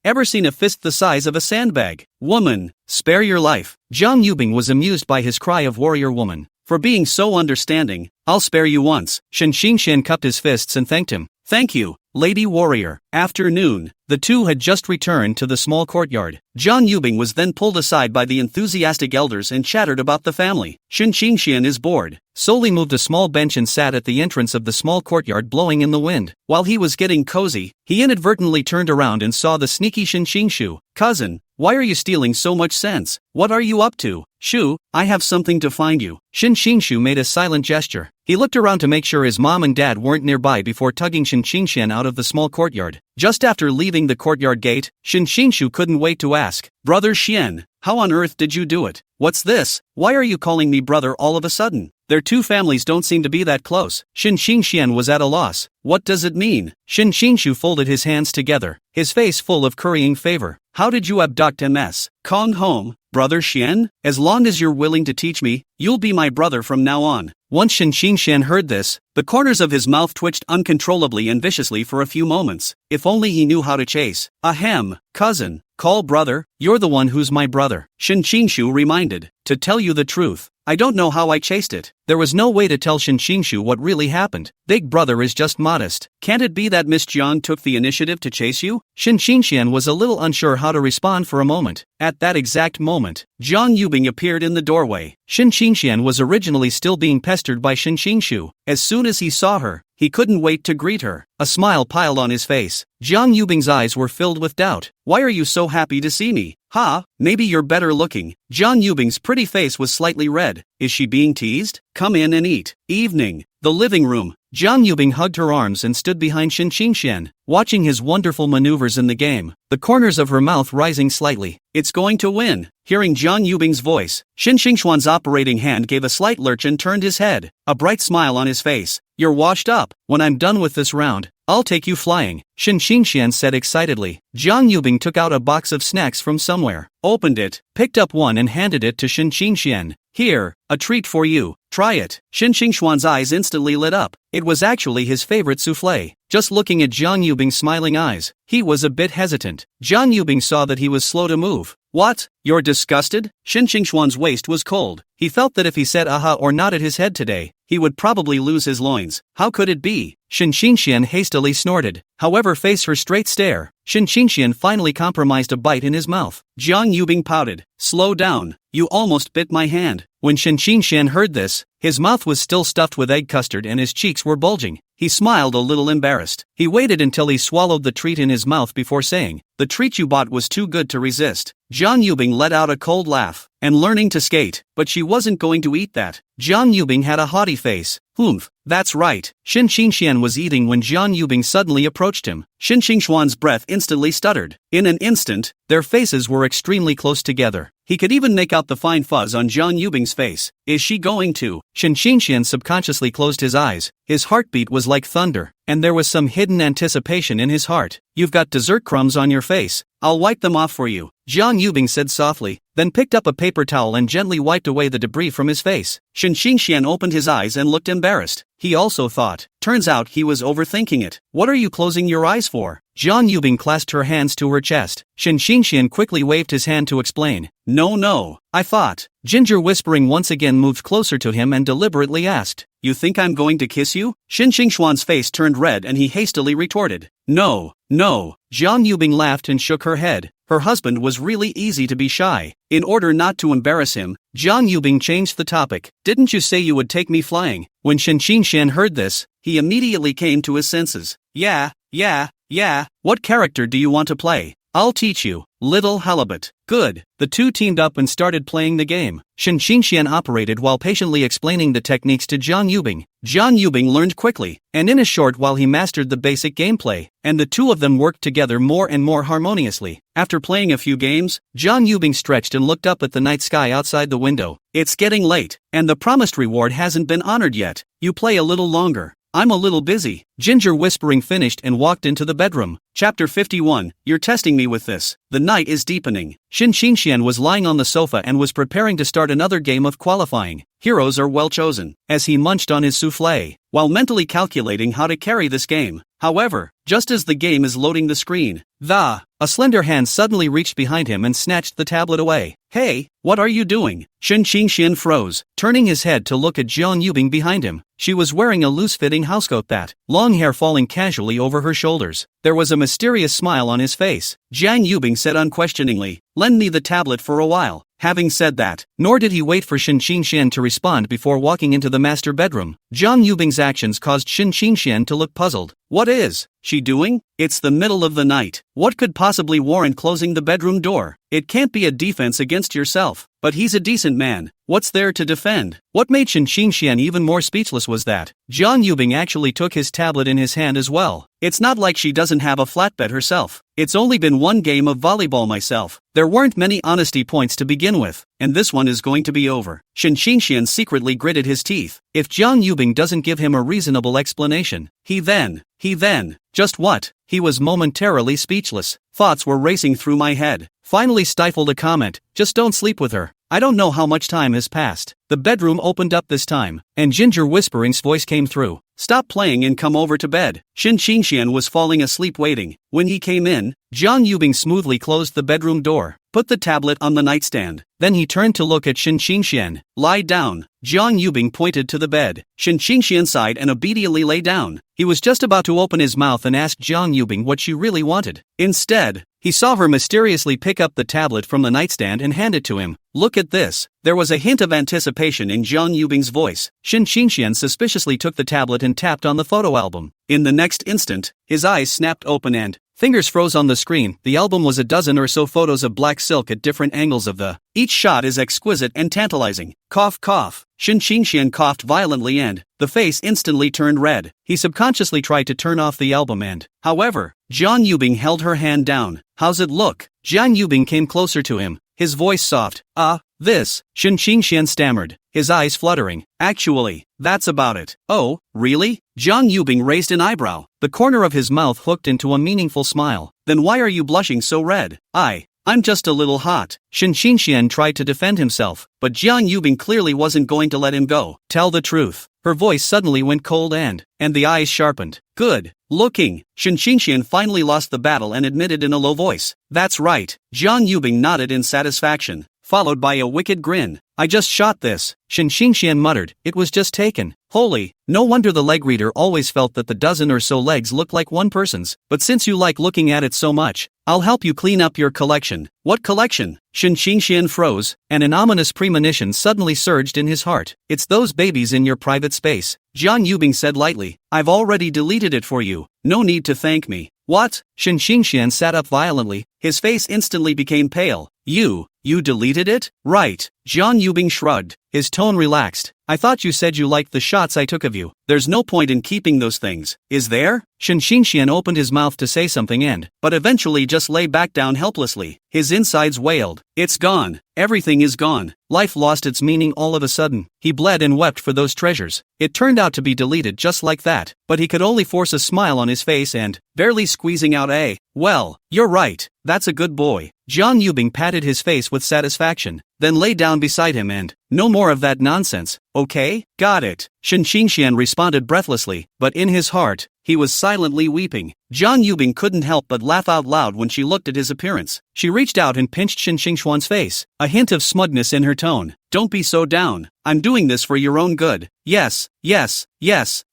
Ever seen a fist the size of a sandbag? Woman, spare your life. Jiang Yubing was amused by his cry of warrior woman. For being so understanding, I'll spare you once. Shin Qingshan cupped his fists and thanked him. Thank you, Lady Warrior. Afternoon. The two had just returned to the small courtyard. Jiang Yubing was then pulled aside by the enthusiastic elders and chattered about the family. Shin Qingshan is bored. Solely moved a small bench and sat at the entrance of the small courtyard blowing in the wind. While he was getting cozy, he inadvertently turned around and saw the sneaky Shin Qingshu. Cousin, why are you stealing so much sense? What are you up to? Shu, I have something to find you. Shin Qingshu made a silent gesture. He looked around to make sure his mom and dad weren't nearby before tugging Shin Qingshan out of the small courtyard. Just after leaving the courtyard gate, Shin Qingshu couldn't wait to ask, Brother Xian, how on earth did you do it? What's this? Why are you calling me brother all of a sudden? Their two families don't seem to be that close. Shin Qingshan was at a loss. What does it mean? Shin Qingshu folded his hands together, his face full of currying favor. How did you abduct MS? Kong home, Brother Xian? As long as you're willing to teach me, you'll be my brother from now on. Once Shin Qingshan heard this, the corners of his mouth twitched uncontrollably and viciously for a few moments. If only he knew how to chase. Ahem, cousin, call brother, you're the one who's my brother. Shin Qingshu reminded. To tell you the truth, I don't know how I chased it. There was no way to tell Shin Qingshu what really happened. Big brother is just modest. Can't it be that Miss Jiang took the initiative to chase you? Shin Qingshan was a little unsure how to respond for a moment. At that exact moment, Jiang Yubing appeared in the doorway. Shin Qingshan was originally still being pestered by Shin Qingshu. As soon as he saw her, he couldn't wait to greet her. A smile piled on his face. Jiang Yubing's eyes were filled with doubt. Why are you so happy to see me? Maybe you're better looking. Jiang Yubing's pretty face was slightly red. Is she being teased? Come in and eat. Evening. The living room. Jiang Yubing hugged her arms and stood behind Shin Qingshan, watching his wonderful maneuvers in the game, the corners of her mouth rising slightly. It's going to win. Hearing Jiang Yubing's voice, Shin Qingshuan's operating hand gave a slight lurch and turned his head, a bright smile on his face. You're washed up. When I'm done with this round, I'll take you flying, Shin Qingshan said excitedly. Jiang Yubing took out a box of snacks from somewhere, opened it, picked up one and handed it to Shin Qingshan. Here, a treat for you. Try it. Shin Xingxuan's eyes instantly lit up. It was actually his favorite soufflé. Just looking at Jiang Yubing's smiling eyes, he was a bit hesitant. Jiang Yubing saw that he was slow to move. What? You're disgusted? Shin Xingxuan's waist was cold. He felt that if he said aha or nodded his head today, he would probably lose his loins. How could it be? Shin Xingxian hastily snorted. However, face her straight stare, Shin Xingxian finally compromised a bite in his mouth. Jiang Yubing pouted. Slow down. You almost bit my hand. When Shin Xingxian heard this, his mouth was still stuffed with egg custard and his cheeks were bulging. He smiled a little embarrassed. He waited until he swallowed the treat in his mouth before saying, "The treat you bought was too good to resist." Jiang Yubing let out a cold laugh. And learning to skate, but she wasn't going to eat that. Jiang Yubing had a haughty face. Humph, that's right. Shin Xingxian was eating when Jiang Yubing suddenly approached him. Shin Xingxuan's breath instantly stuttered. In an instant, their faces were extremely close together. He could even make out the fine fuzz on Jiang Yubing's face. Is she going to? Shin Xingxian subconsciously closed his eyes. His heartbeat was like thunder, and there was some hidden anticipation in his heart. You've got dessert crumbs on your face. I'll wipe them off for you, Jiang Yubing said softly, then picked up a paper towel and gently wiped away the debris from his face. Shin Xingxian opened his eyes and looked embarrassed. He also thought. Turns out he was overthinking it. What are you closing your eyes for? Jiang Yubing clasped her hands to her chest. Shin Xingxian quickly waved his hand to explain. No, I thought. Ginger whispering once again moved closer to him and deliberately asked. You think I'm going to kiss you? Shin Xingxuan's face turned red and he hastily retorted. No. Jiang Yubing laughed and shook her head. Her husband was really easy to be shy. In order not to embarrass him, Jiang Yubing changed the topic. Didn't you say you would take me flying? When Shin Xingxian heard this, he immediately came to his senses. Yeah. What character do you want to play? I'll teach you. Little Halibut. Good. The two teamed up and started playing the game. Shin Xingxian operated while patiently explaining the techniques to Jiang Yubing. Jiang Yubing learned quickly, and in a short while he mastered the basic gameplay, and the two of them worked together more and more harmoniously. After playing a few games, Jiang Yubing stretched and looked up at the night sky outside the window. It's getting late, and the promised reward hasn't been honored yet. You play a little longer. I'm a little busy. Ginger whispering finished and walked into the bedroom. Chapter 51, You're testing me with this. The night is deepening. Shin Xingxian was lying on the sofa and was preparing to start another game of qualifying. Heroes are well chosen, as he munched on his soufflé, while mentally calculating how to carry this game. However, just as the game is loading the screen, a slender hand suddenly reached behind him and snatched the tablet away. Hey, what are you doing? Shin Xingxian froze, turning his head to look at Jiang Yubing behind him. She was wearing a loose-fitting housecoat that, long hair falling casually over her shoulders. There was a mysterious smile on his face. Jiang Yubing said unquestioningly, "Lend me the tablet for a while." Having said that, nor did he wait for Shin Xingxian to respond before walking into the master bedroom. Jiang Yubing's actions caused Shin Xingxian to look puzzled. What is she doing? It's the middle of the night. What could possibly warrant closing the bedroom door? It can't be a defense against yourself. But he's a decent man. What's there to defend? What made Shin Xingxian even more speechless was that Jiang Yubing actually took his tablet in his hand as well. It's not like she doesn't have a flatbed herself. It's only been one game of volleyball myself. There weren't many honesty points to begin with, and this one is going to be over. Shin Xingxian secretly gritted his teeth. If Jiang Yubing doesn't give him a reasonable explanation, he then, just what? He was momentarily speechless. Thoughts were racing through my head. Finally stifled a comment, just don't sleep with her. I don't know how much time has passed. The bedroom opened up this time, and Ginger Whispering's voice came through. Stop playing and come over to bed. Shin Xingxian was falling asleep waiting. When he came in, Jiang Yubing smoothly closed the bedroom door, put the tablet on the nightstand. Then he turned to look at Shin Xingxian. Lie down. Jiang Yubing pointed to the bed. Shin Xingxian sighed and obediently lay down. He was just about to open his mouth and ask Jiang Yubing what she really wanted. Instead, he saw her mysteriously pick up the tablet from the nightstand and hand it to him. Look at this. There was a hint of anticipation in Jiang Yubing's voice. Shin Xingxian suspiciously took the tablet and tapped on the photo album. In the next instant, his eyes snapped open and fingers froze on the screen. The album was a dozen or so photos of black silk at different angles of the. Each shot is exquisite and tantalizing. Cough, cough. Shin Xingxian coughed violently and the face instantly turned red. He subconsciously tried to turn off the album and, however, Jiang Yubing held her hand down. How's it look? Jiang Yubing came closer to him, his voice soft. This, Shin Xingxian stammered, his eyes fluttering. Actually, that's about it. Oh, really? Jiang Yubing raised an eyebrow, the corner of his mouth hooked into a meaningful smile. Then why are you blushing so red? I'm I'm just a little hot. Shin Xingxian tried to defend himself, but Jiang Yubing clearly wasn't going to let him go. Tell the truth. Her voice suddenly went cold and the eyes sharpened. Good looking. Shin Xingxian finally lost the battle and admitted in a low voice. That's right. Jiang Yubing nodded in satisfaction, followed by a wicked grin. I just shot this. Shin Xingxian muttered. It was just taken. Holy, no wonder the leg reader always felt that the dozen or so legs looked like one person's. But since you like looking at it so much, I'll help you clean up your collection. What collection? Shin Xingxian froze, and an ominous premonition suddenly surged in his heart. It's those babies in your private space. Jiang Yubing said lightly. I've already deleted it for you. No need to thank me. What? Shin Xingxian sat up violently. His face instantly became pale. You deleted it? Right. Jiang Yubing shrugged. His tone relaxed. I thought you said you liked the shots I took of you. There's no point in keeping those things, is there? Shin Xingxian opened his mouth to say something but eventually just lay back down helplessly. His insides wailed. It's gone. Everything is gone. Life lost its meaning all of a sudden. He bled and wept for those treasures. It turned out to be deleted just like that, but he could only force a smile on his face and, barely squeezing out a, well, you're right, that's a good boy. Jiang Yubing patted his face with satisfaction, then lay down beside him and, no more of that nonsense, okay? Got it. Shin Xingxian responded breathlessly, but in his heart, he was silently weeping. Jiang Yubing couldn't help but laugh out loud when she looked at his appearance. She reached out and pinched Shin Xingxuan's face, a hint of smugness in her tone. Don't be so down. I'm doing this for your own good. Yes,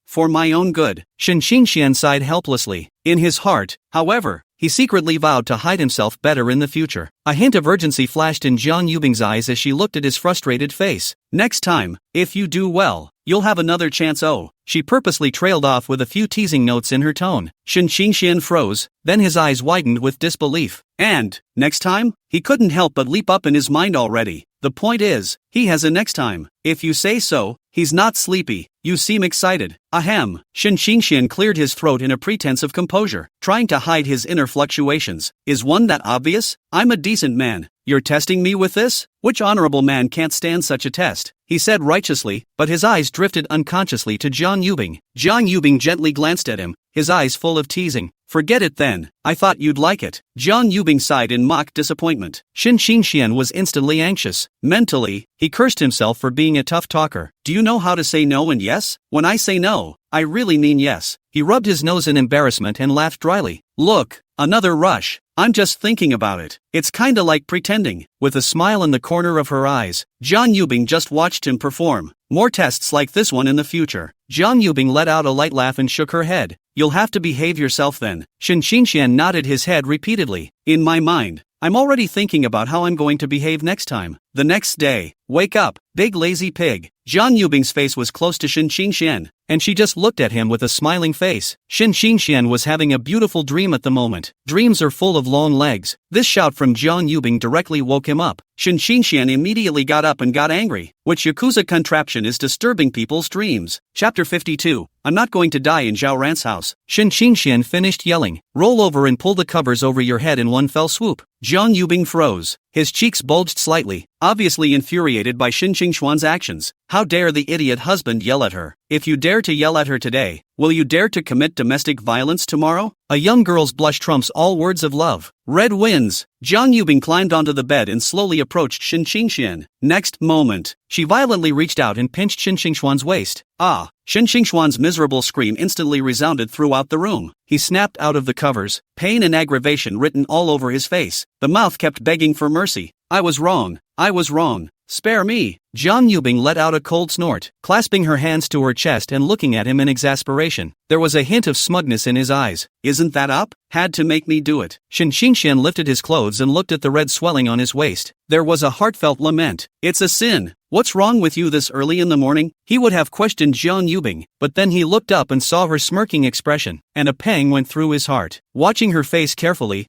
for my own good. Shin Xingxian sighed helplessly. In his heart, however, he secretly vowed to hide himself better in the future. A hint of urgency flashed in Jiang Yubing's eyes as she looked at his frustrated face. Next time, if you do well, you'll have another chance. Oh, she purposely trailed off with a few teasing notes in her tone. Shin Xingxian froze, then his eyes widened with disbelief. And, next time? He couldn't help but leap up in his mind already. The point is, he has a next time. If you say so. He's not sleepy. You seem excited. Ahem. Shin Xingxian cleared his throat in a pretense of composure, trying to hide his inner fluctuations. Is one that obvious? I'm a decent man. You're testing me with this? Which honorable man can't stand such a test? He said righteously, but his eyes drifted unconsciously to Jiang Yubing. Jiang Yubing gently glanced at him, his eyes full of teasing. Forget it then. I thought you'd like it. Jiang Yubing sighed in mock disappointment. Shin Xingxian was instantly anxious. Mentally, he cursed himself for being a tough talker. Do you know how to say no and yes? When I say no, I really mean yes. He rubbed his nose in embarrassment and laughed dryly. Look, another rush. I'm just thinking about it. It's kinda like pretending. With a smile in the corner of her eyes, Jiang Yubing just watched him perform. More tests like this one in the future. Jiang Yubing let out a light laugh and shook her head. You'll have to behave yourself then. Shin Xingxian nodded his head repeatedly. In my mind, I'm already thinking about how I'm going to behave next time. The next day, wake up, big lazy pig. Jiang Yubing's face was close to Shin Xingxian, and she just looked at him with a smiling face. Shin Xingxian was having a beautiful dream at the moment. Dreams are full of long legs. This shout from Jiang Yubing directly woke him up. Shin Xingxian immediately got up and got angry. Which Yakuza contraption is disturbing people's dreams? Chapter 52. I'm not going to die in Zhao Ran's house. Shin Xingxian finished yelling. Roll over and pull the covers over your head in one fell swoop. Jiang Yubing froze. His cheeks bulged slightly, obviously infuriated by Shin Xingxuan's actions. How dare the idiot husband yell at her? If you dare to yell at her today, will you dare to commit domestic violence tomorrow? A young girl's blush trumps all words of love. Red wins. Jiang Yubing climbed onto the bed and slowly approached Shin Xingxian. Next moment, she violently reached out and pinched Shin Xingxuan's waist. Ah! Shin Xingxuan's miserable scream instantly resounded throughout the room. He snapped out of the covers, pain and aggravation written all over his face. The mouth kept begging for mercy. I was wrong. Spare me. Jiang Yubing let out a cold snort, clasping her hands to her chest and looking at him in exasperation. There was a hint of smugness in his eyes. Isn't that up? Had to make me do it. Shin Xingxian lifted his clothes and looked at the red swelling on his waist. There was a heartfelt lament. It's a sin. What's wrong with you this early in the morning? He would have questioned Jiang Yubing, but then he looked up and saw her smirking expression, and a pang went through his heart. Watching her face carefully,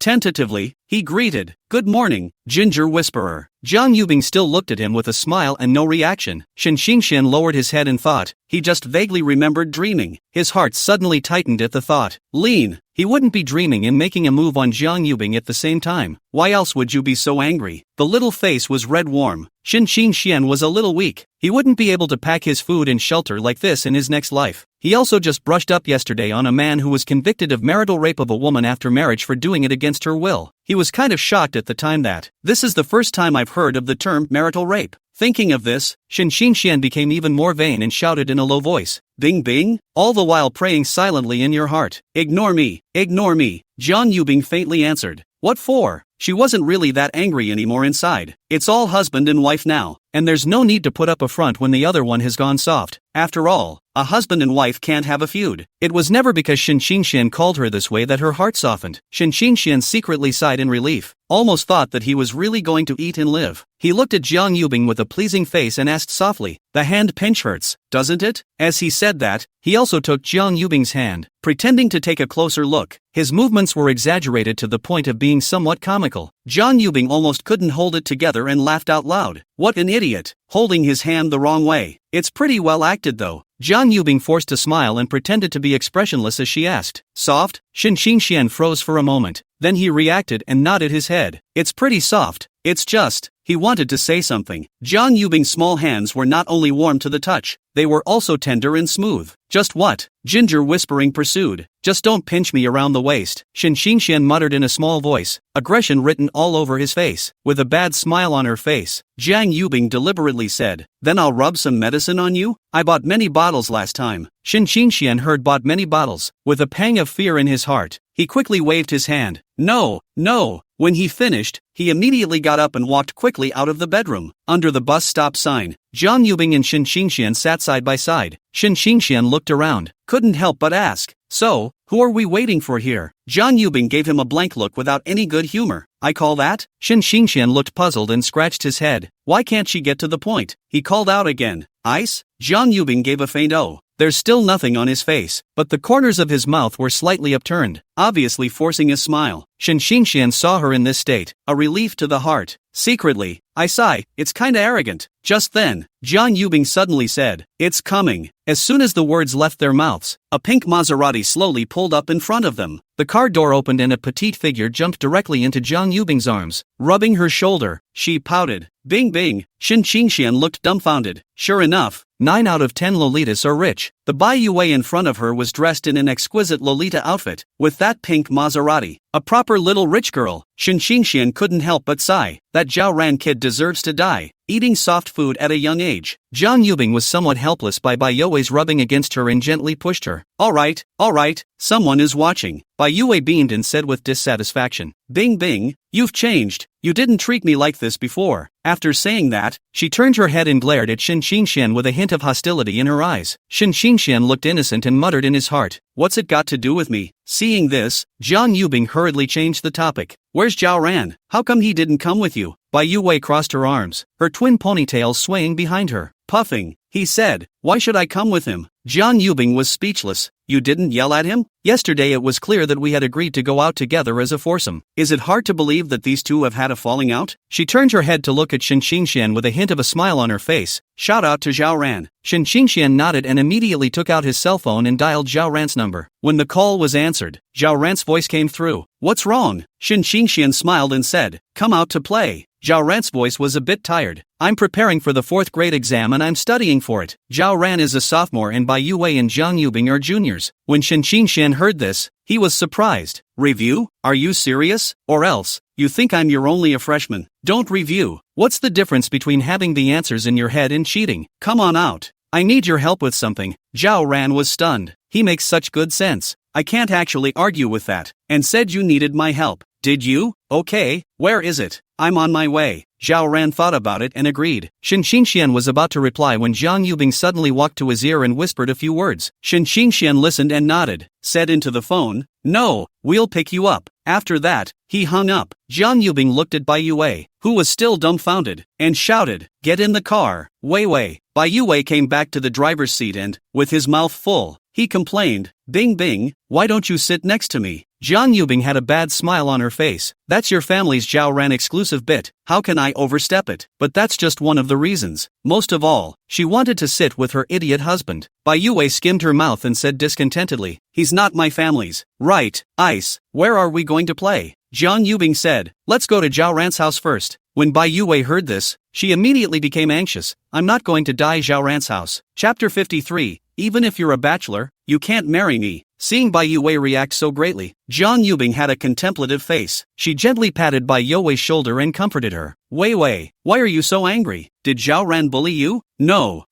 tentatively, he greeted, "Good morning, Ginger Whisperer." Jiang Yubing still looked at him with a smile and no reaction. Shin Xingxian lowered his head and thought, he just vaguely remembered dreaming. His heart suddenly tightened at the thought. Lean. He wouldn't be dreaming and making a move on Jiang Yubing at the same time. Why else would you be so angry? The little face was red warm. Shin Xingxian was a little weak. He wouldn't be able to pack his food and shelter like this in his next life. He also just brushed up yesterday on a man who was convicted of marital rape of a woman after marriage for doing it against her will. He was kind of shocked at the time that, "This is the first time I've heard of the term marital rape." Thinking of this, Shin Xian became even more vain and shouted in a low voice, "Bing bing?" all the while praying silently in your heart. "Ignore me, ignore me," Jiang Yubing faintly answered. What for? She wasn't really that angry anymore inside. It's all husband and wife now, and there's no need to put up a front when the other one has gone soft. After all, a husband and wife can't have a feud. It was never because Shin Xian called her this way that her heart softened. Shin Xian secretly sighed in relief, almost thought that he was really going to eat and live. He looked at Jiang Yubing with a pleasing face and asked softly, "The hand pinch hurts, doesn't it?" As he said that, he also took Jiang Yubing's hand, pretending to take a closer look. His movements were exaggerated to the point of being somewhat comical. Jiang Yubing almost couldn't hold it together and laughed out loud. What an idiot, holding his hand the wrong way. It's pretty well acted though. Jiang Yubing forced a smile and pretended to be expressionless as she asked, "Soft?" Shin Xian froze for a moment, then he reacted and nodded his head. "It's pretty soft, it's just..." He wanted to say something. Jiang Yubing's small hands were not only warm to the touch, they were also tender and smooth. "Just what?" Ginger whispering pursued. "Just don't pinch me around the waist," Shin Xian muttered in a small voice, aggression written all over his face. With a bad smile on her face, Jiang Yubing deliberately said, "Then I'll rub some medicine on you? I bought many bottles last time." Shin Xian heard "bought many bottles." With a pang of fear in his heart, he quickly waved his hand. "No, no." When he finished, he immediately got up and walked quickly out of the bedroom. Under the bus stop sign, Jiang Yubing and Shin Xian sat side by side. Shin Xian looked around, couldn't help but ask, "So, who are we waiting for here?" Jiang Yubing gave him a blank look without any good humor. "I call that?" Shin Xian looked puzzled and scratched his head. "Why can't she get to the point?" He called out again. "Ice?" Jiang Yubing gave a faint "oh." There's still nothing on his face, but the corners of his mouth were slightly upturned, obviously forcing a smile. Shin Xian saw her in this state, a relief to the heart. Secretly, I sigh, it's kinda arrogant. Just then, Jiang Yubing suddenly said, "It's coming." As soon as the words left their mouths, a pink Maserati slowly pulled up in front of them. The car door opened and a petite figure jumped directly into Jiang Yubing's arms. Rubbing her shoulder, she pouted. "Bing bing." Shin Xian looked dumbfounded. Sure enough, 9 out of 10 Lolitas are rich. The Bai Yue in front of her was dressed in an exquisite Lolita outfit, with that pink Maserati. A proper little rich girl. Shin Xian couldn't help but sigh. That Zhao Ran kid deserves to die, eating soft food at a young age. Jiang Yubing was somewhat helpless by Bai Yue's rubbing against her and gently pushed her. All right, someone is watching." Bai Yue beamed and said with dissatisfaction, "Bing bing, you've changed. You didn't treat me like this before." After saying that, she turned her head and glared at Shin Xian with a hint of hostility in her eyes. Shin Xian looked innocent and muttered in his heart, "What's it got to do with me?" Seeing this, Jiang Yubing hurriedly changed the topic. "Where's Zhao Ran? How come he didn't come with you?" Bai Yue crossed her arms, her twin ponytails swaying behind her. Puffing, he said, "Why should I come with him?" Jiang Yubing was speechless. "You didn't yell at him? Yesterday it was clear that we had agreed to go out together as a foursome. Is it hard to believe that these two have had a falling out?" She turned her head to look at Shin Xian with a hint of a smile on her face. "Shout out to Zhao Ran." Shin Xian nodded and immediately took out his cell phone and dialed Zhao Ran's number. When the call was answered, Zhao Ran's voice came through. "What's wrong?" Shin Xian smiled and said, "Come out to play." Zhao Ran's voice was a bit tired. "I'm preparing for the 4th grade exam and I'm studying for it." Zhao Ran is a sophomore and Bai Yue and Jiang Yubing are juniors. When Shin Xian heard this, he was surprised. "Review? Are you serious? Or else, you think I'm only a freshman? Don't review. What's the difference between having the answers in your head and cheating? Come on out. I need your help with something." Zhao Ran was stunned. He makes such good sense. "I can't actually argue with that. And said you needed my help. Did you? Okay, where is it? I'm on my way." Zhao Ran thought about it and agreed. Shin Xian was about to reply when Jiang Yubing suddenly walked to his ear and whispered a few words. Shin Xian listened and nodded, said into the phone, "No, we'll pick you up." After that, he hung up. Jiang Yubing looked at Bai Yue, who was still dumbfounded, and shouted, "Get in the car, Wei Wei." Bai Yue came back to the driver's seat and, with his mouth full, he complained, "Bing bing, why don't you sit next to me?" Jiang Yubing had a bad smile on her face. "That's your family's Zhao Ran exclusive bit. How can I overstep it?" But that's just one of the reasons. Most of all, she wanted to sit with her idiot husband. Bai Yue skimmed her mouth and said discontentedly, "He's not my family's." "Right, Ice, where are we going to play?" Jiang Yubing said, "Let's go to Zhao Ran's house first." When Bai Yue heard this, she immediately became anxious. "I'm not going to die Zhao Ran's house." Chapter 53, Even if you're a bachelor, you can't marry me. Seeing Bai Yue react so greatly, Jiang Yubing had a contemplative face. She gently patted Bai Yue's shoulder and comforted her. Wei Wei, why are you so angry? Did Zhao Ran bully you? No.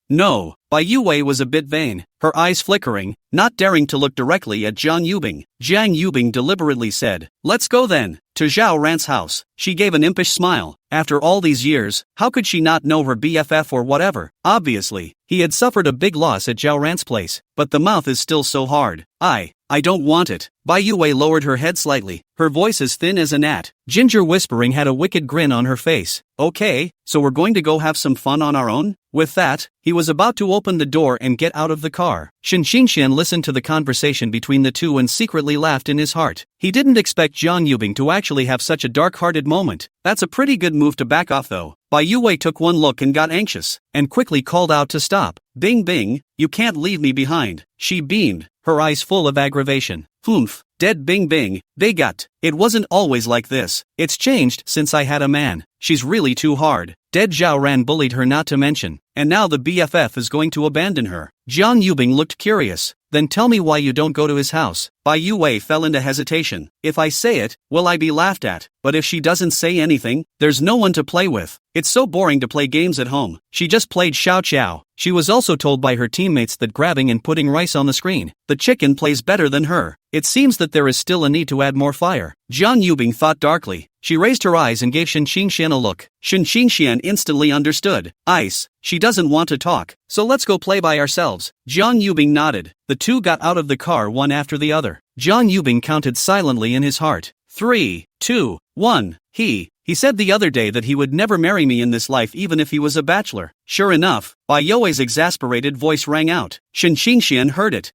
Bai Yue was a bit vain, her eyes flickering, not daring to look directly at Jiang Yubing. Jiang Yubing deliberately said, let's go then, to Zhao Ran's house. She gave an impish smile. After all these years, how could she not know her BFF or whatever? Obviously, he had suffered a big loss at Zhao Ran's place, but the mouth is still so hard. I don't want it. Bai Yue lowered her head slightly, her voice as thin as a gnat. Ginger Whispering had a wicked grin on her face. Okay, so we're going to go have some fun on our own? With that, he was about to open the door and get out of the car. Shen Xingxian listened to the conversation between the two and secretly laughed in his heart. He didn't expect Jiang Yubing to actually have such a dark-hearted moment. That's a pretty good move to back off though. Bai Yue took one look and got anxious, and quickly called out to stop. Bing bing, you can't leave me behind. She beamed, her eyes full of aggravation. Humph, dead bing bing, they got. It wasn't always like this. It's changed since I had a man. She's really too hard. Dead Zhao Ran bullied her not to mention, and now the BFF is going to abandon her. Jiang Yubing looked curious. Then tell me why you don't go to his house. Bai Yue fell into hesitation. If I say it, will I be laughed at? But if she doesn't say anything, there's no one to play with. It's so boring to play games at home. She just played Xiao Qiao. She was also told by her teammates that grabbing and putting rice on the screen, the chicken plays better than her. It seems that there is still a need to add more fire. Jiang Yubing thought darkly. She raised her eyes and gave Shen Xingxian a look. Shen Xingxian instantly understood. Ice. She doesn't want to talk, so let's go play by ourselves. Jiang Yubing nodded. The two got out of the car one after the other. Jiang Yubing counted silently in his heart. 3, 2, 1. He said the other day that he would never marry me in this life even if he was a bachelor. Sure enough, Bai Yue's exasperated voice rang out. Shen Xingxian heard it.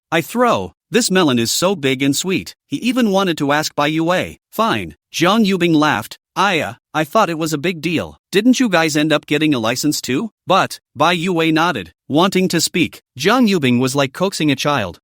This melon is so big and sweet. He even wanted to ask Bai Yue. Fine. Jiang Yubing laughed. I thought it was a big deal. Didn't you guys end up getting a license too? But, Bai Yue nodded, wanting to speak. Jiang Yubing was like coaxing a child.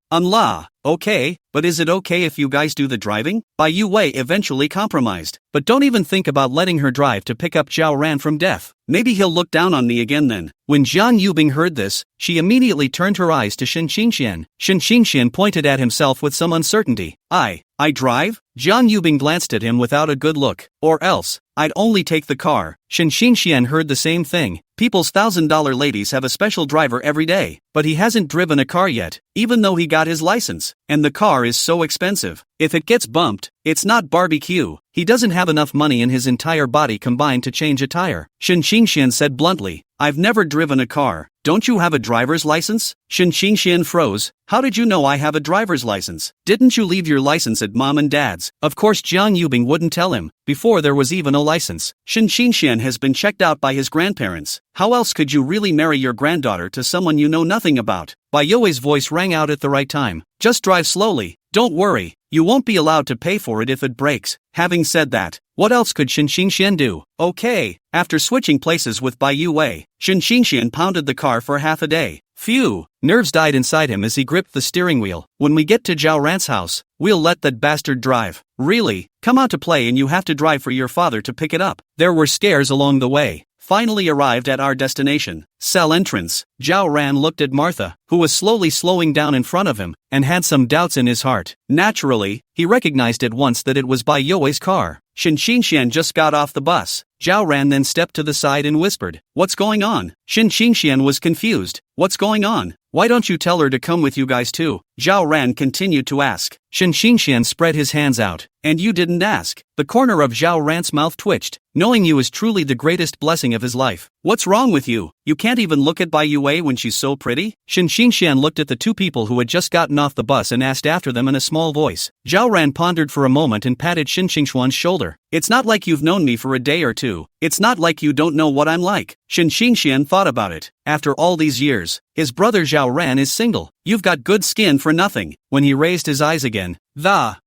Okay, but is it okay if you guys do the driving? Bai Yue eventually compromised. But don't even think about letting her drive to pick up Zhao Ran from death. Maybe he'll look down on me again then. When Jiang Yubing heard this, she immediately turned her eyes to Shen Xingxian. Shen Xingxian pointed at himself with some uncertainty. I drive? Jiang Yubing glanced at him without a good look. Or else, I'd only take the car. Shen Xingxian heard the same thing. People's $1,000 ladies have a special driver every day, but he hasn't driven a car yet, even though he got his license, and the car is so expensive. If it gets bumped, it's not barbecue. He doesn't have enough money in his entire body combined to change a tire. Shen Xingxian said bluntly, I've never driven a car. Don't you have a driver's license? Shen Xingxian froze. How did you know I have a driver's license? Didn't you leave your license at mom and dad's? Of course Jiang Yubing wouldn't tell him, before there was even a license. Shen Xingxian has been checked out by his grandparents. How else could you really marry your granddaughter to someone you know nothing about? Bai Yue's voice rang out at the right time. Just drive slowly. Don't worry. You won't be allowed to pay for it if it breaks. Having said that, what else could Shen Xingxian do? Okay. After switching places with Bai Yue, Shen Xingxian pounded the car for half a day. Phew. Nerves died inside him as he gripped the steering wheel. When we get to Zhao Ran's house, we'll let that bastard drive. Really? Come out to play and you have to drive for your father to pick it up. There were scares along the way. Finally arrived at our destination. Cell entrance. Zhao Ran looked at Martha, who was slowly slowing down in front of him, and had some doubts in his heart. Naturally, he recognized at once that it was Bai Yue's car. Shen Xingxian just got off the bus. Zhao Ran then stepped to the side and whispered, What's going on? Shen Xingxian was confused. What's going on? Why don't you tell her to come with you guys too? Zhao Ran continued to ask. Shen Xingxian spread his hands out. And you didn't ask. The corner of Zhao Ran's mouth twitched. Knowing you is truly the greatest blessing of his life. What's wrong with you? You can't even look at Bai Yue when she's so pretty? Shen Xingxian looked at the two people who had just gotten off the bus and asked after them in a small voice. Zhao Ran pondered for a moment and patted Shen Xingxian's shoulder. It's not like you've known me for a day or two. It's not like you don't know what I'm like. Shen Xingxian thought about it. After all these years, his brother Zhao Ran is single. You've got good skin for nothing. When he raised his eyes again,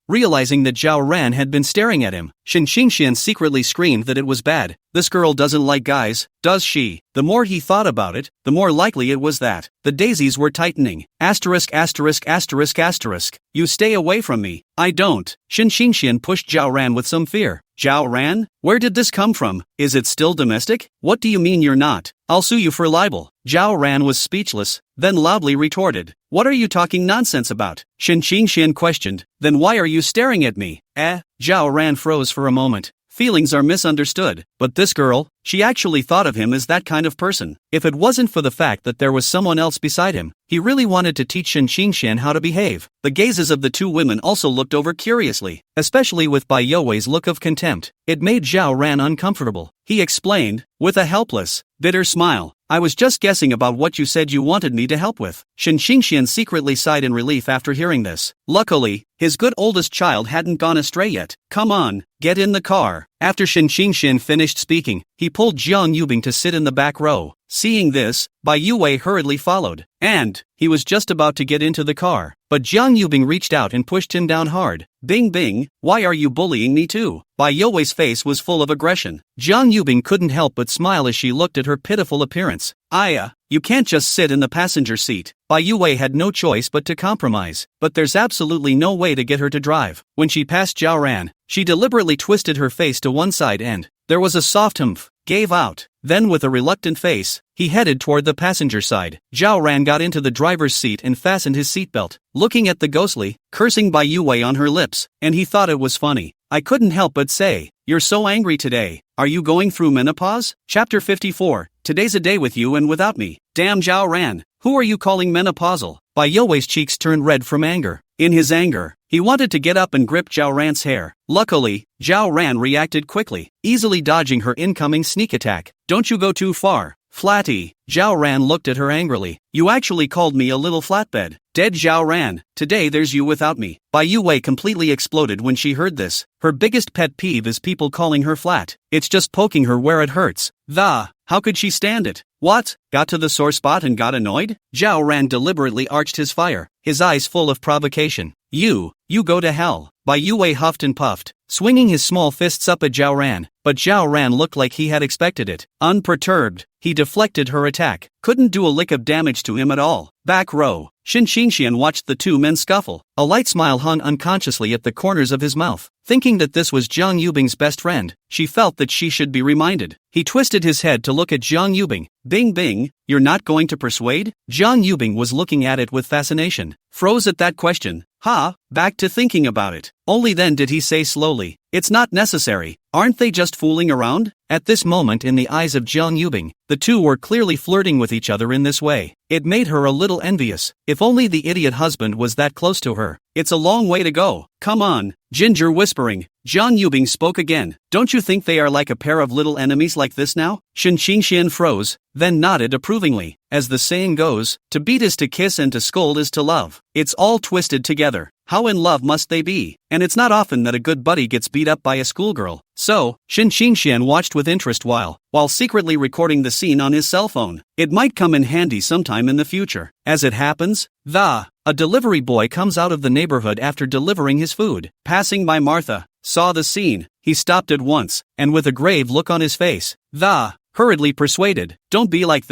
realizing that Zhao Ran had been staring at him, Shen Xingxian secretly screamed that it was bad. This girl doesn't like guys, does she? The more he thought about it, the more likely it was that the daisies were tightening. *******. You stay away from me. I don't. Shin Xingxian pushed Zhao Ran with some fear. Zhao Ran? Where did this come from? Is it still domestic? What do you mean you're not? I'll sue you for libel. Zhao Ran was speechless, then loudly retorted. What are you talking nonsense about? Shin Xingxian questioned. Then why are you staring at me? Zhao Ran froze for a moment. Feelings are misunderstood, but this girl, she actually thought of him as that kind of person. If it wasn't for the fact that there was someone else beside him, he really wanted to teach Shin Xingxian how to behave. The gazes of the two women also looked over curiously, especially with Bai Youwei's look of contempt. It made Zhao Ran uncomfortable. He explained, with a helpless, bitter smile, I was just guessing about what you said you wanted me to help with. Shin Xingxian secretly sighed in relief after hearing this. Luckily, his good oldest child hadn't gone astray yet. Come on, get in the car. After Shin Xingxian finished speaking, he pulled Jiang Yubing to sit in the back row. Seeing this, Bai Youwei hurriedly followed, and he was just about to get into the car, but Jiang Yubing reached out and pushed him down hard. Bing bing, why are you bullying me too? Bai Youwei's face was full of aggression. Jiang Yubing couldn't help but smile as she looked at her pitiful appearance. You can't just sit in the passenger seat. Bai Youwei had no choice but to compromise, but there's absolutely no way to get her to drive. When she passed Zhao Ran, she deliberately twisted her face to one side and there was a soft humph, gave out. Then with a reluctant face, he headed toward the passenger side. Zhao Ran got into the driver's seat and fastened his seatbelt, looking at the ghostly, cursing Bai Youwei on her lips, and he thought it was funny. I couldn't help but say, you're so angry today. Are you going through menopause? Chapter 54, Today's a day with you and without me. Damn Zhao Ran, who are you calling menopausal? Bai Youwei's cheeks turned red from anger. In his anger, he wanted to get up and grip Zhao Ran's hair. Luckily, Zhao Ran reacted quickly, easily dodging her incoming sneak attack. Don't you go too far, Flatty. Zhao Ran looked at her angrily. You actually called me a little flatbed. Dead Zhao Ran, today there's you without me. Bai Youwei completely exploded when she heard this. Her biggest pet peeve is people calling her flat. It's just poking her where it hurts. How could she stand it? What? Got to the sore spot and got annoyed? Zhao Ran deliberately arched his fire, his eyes full of provocation. You go to hell. Bai Youwei huffed and puffed, swinging his small fists up at Zhao Ran, but Zhao Ran looked like he had expected it. Unperturbed, he deflected her attack, couldn't do a lick of damage to him at all. Back row, Shin Xingxian watched the two men scuffle. A light smile hung unconsciously at the corners of his mouth. Thinking that this was Jiang Yubing's best friend, she felt that she should be reminded. He twisted his head to look at Jiang Yubing. Bing bing, you're not going to persuade? Jiang Yubing was looking at it with fascination. Froze at that question. Back to thinking about it. Only then did he say slowly, it's not necessary. Aren't they just fooling around? At this moment in the eyes of Jiang Yubing, the two were clearly flirting with each other in this way. It made her a little envious. If only the idiot husband was that close to her. It's a long way to go. Come on. Ginger whispering. Jiang Yubing spoke again. Don't you think they are like a pair of little enemies like this now? Shin Xingxian froze, then nodded approvingly. As the saying goes, to beat is to kiss and to scold is to love. It's all twisted together. How in love must they be? And it's not often that a good buddy gets beat up by a schoolgirl. So, Shin Xingxian watched with interest while secretly recording the scene on his cell phone. It might come in handy sometime in the future. As it happens, a delivery boy comes out of the neighborhood after delivering his food. Passing by Martha, saw the scene. He stopped at once, and with a grave look on his face, hurriedly persuaded, don't be like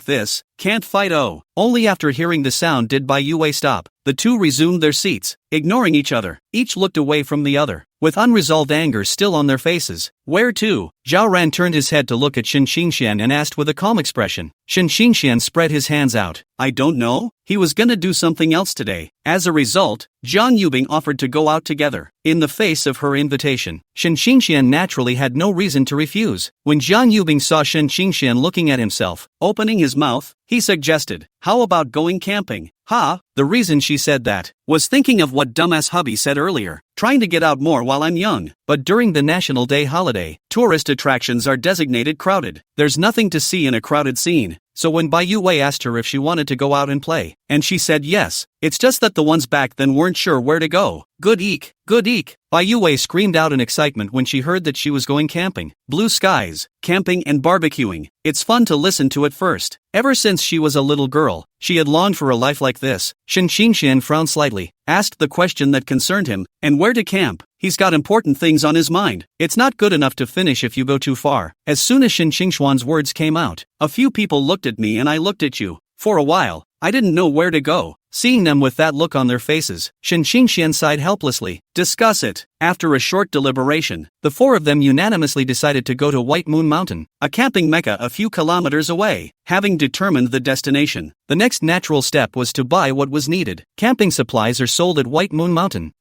this, can't fight Only after hearing the sound did Bai Youwei stop. The two resumed their seats, ignoring each other. Each looked away from the other, with unresolved anger still on their faces. Where to? Zhao Ran turned his head to look at Shin Xingxian and asked with a calm expression. Shin Xingxian spread his hands out. I don't know. He was gonna do something else today. As a result, Jiang Yubing offered to go out together. In the face of her invitation, Shin Xingxian naturally had no reason to refuse. When Jiang Yubing saw Shin Xingxian looking at himself, opening his mouth, he suggested, how about going camping? The reason she said that was thinking of what dumbass hubby said earlier, trying to get out more while I'm young. But during the National Day holiday, tourist attractions are designated crowded. There's nothing to see in a crowded scene. So when Bai Youwei asked her if she wanted to go out and play, and she said yes, it's just that the ones back then weren't sure where to go. Good eek, good eek. Bai Youwei screamed out in excitement when she heard that she was going camping. Blue skies, camping and barbecuing. It's fun to listen to at first. Ever since she was a little girl, she had longed for a life like this. Shin Xingxian frowned slightly, asked the question that concerned him, and where to camp? He's got important things on his mind. It's not good enough to finish if you go too far. As soon as Shin Xingxuan's words came out, a few people looked at me and I looked at you. For a while, I didn't know where to go. Seeing them with that look on their faces, Shen Xingxian sighed helplessly. Discuss it. After a short deliberation, the four of them unanimously decided to go to White Moon Mountain, a camping mecca a few kilometers away. Having determined the destination, the next natural step was to buy what was needed. Camping supplies are sold at White Moon Mountain,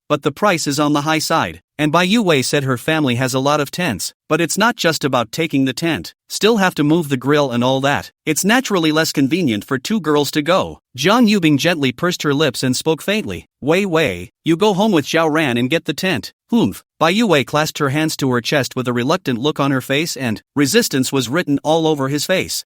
but the price is on the high side. And Bai Yuwei said her family has a lot of tents, but it's not just about taking the tent. Still have to move the grill and all that. It's naturally less convenient for two girls to go. Jiang Yubing gently pursed her lips and spoke faintly. Wei, you go home with Zhao Ran and get the tent. Humph. Bai Yuwei clasped her hands to her chest with a reluctant look on her face, and resistance was written all over his face.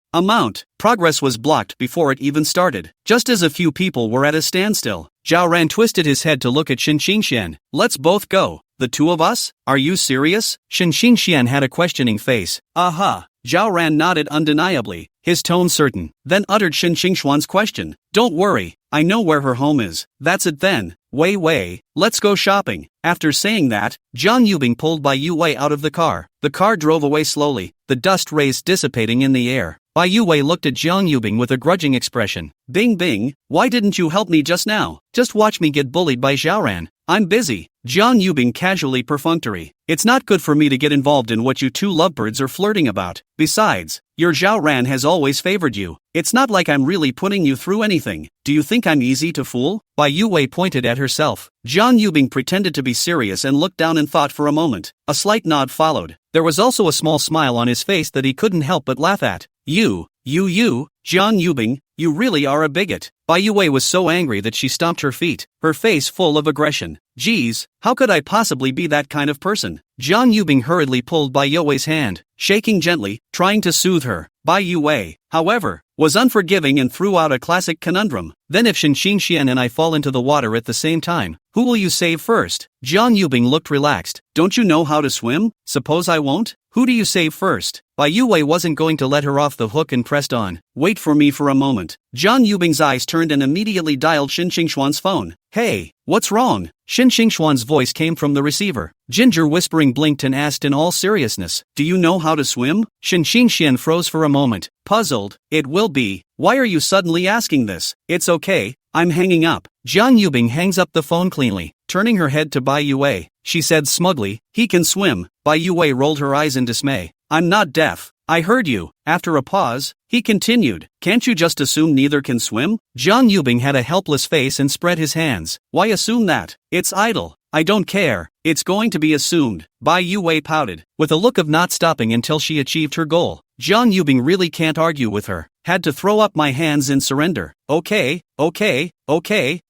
Progress was blocked before it even started. Just as a few people were at a standstill, Zhao Ran twisted his head to look at Shen Xingxian. Let's both go. The two of us? Are you serious? Shen Xingxian had a questioning face. Zhao Ran nodded undeniably, his tone certain, then uttered Shen Xingxuan's question. Don't worry, I know where her home is. That's it then. Wei, let's go shopping. After saying that, Jiang Yubing pulled Bai Yuwei out of the car. The car drove away slowly, the dust rays dissipating in the air. Bai Yuwei looked at Jiang Yubing with a grudging expression. Bing, why didn't you help me just now? Just watch me get bullied by Zhaoran. I'm busy. Jiang Yubing casually perfunctory. It's not good for me to get involved in what you two lovebirds are flirting about. Besides, your Zhaoran has always favored you. It's not like I'm really putting you through anything. Do you think I'm easy to fool? Bai Yuwei pointed at herself. Jiang Yubing pretended to be serious and looked down in thought for a moment. A slight nod followed. There was also a small smile on his face that he couldn't help but laugh at. You, Jiang Yubing, you really are a bigot. Bai Yuwei was so angry that she stomped her feet, her face full of aggression. Geez, how could I possibly be that kind of person? Jiang Yubing hurriedly pulled Bai Yuwei's hand, shaking gently, trying to soothe her. Bai Yuwei, however, was unforgiving and threw out a classic conundrum. Then if Shen Xingxian and I fall into the water at the same time, who will you save first? Jiang Yubing looked relaxed. Don't you know how to swim? Suppose I won't? Who do you save first? Bai Yuwei wasn't going to let her off the hook and pressed on. Wait for me for a moment. Jiang Yubing's eyes turned and immediately dialed Shen Xingxuan's phone. Hey, what's wrong? Shen Xingxuan's voice came from the receiver. Ginger whispering blinked and asked in all seriousness. Do you know how to swim? Shen Xingxian froze for a moment, puzzled. It will be. Why are you suddenly asking this? It's okay, I'm hanging up. Jiang Yubing hangs up the phone cleanly, turning her head to Bai Yuwei. She said smugly, he can swim. Bai Yuwei rolled her eyes in dismay. I'm not deaf. I heard you. After a pause, he continued. Can't you just assume neither can swim? Jiang Yubing had a helpless face and spread his hands. Why assume that? It's idle. I don't care. It's going to be assumed. Bai Yuwei pouted, with a look of not stopping until she achieved her goal. Jiang Yubing really can't argue with her. Had to throw up my hands in surrender. Okay,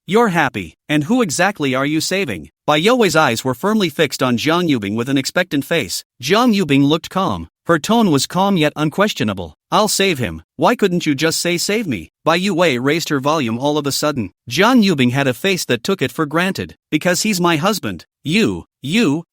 you're happy. And who exactly are you saving? Bai Yuwei's eyes were firmly fixed on Jiang Yubing with an expectant face. Jiang Yubing looked calm. Her tone was calm yet unquestionable. I'll save him. Why couldn't you just say save me? Bai Yuwei raised her volume all of a sudden. Jiang Yubing had a face that took it for granted. Because he's my husband. You,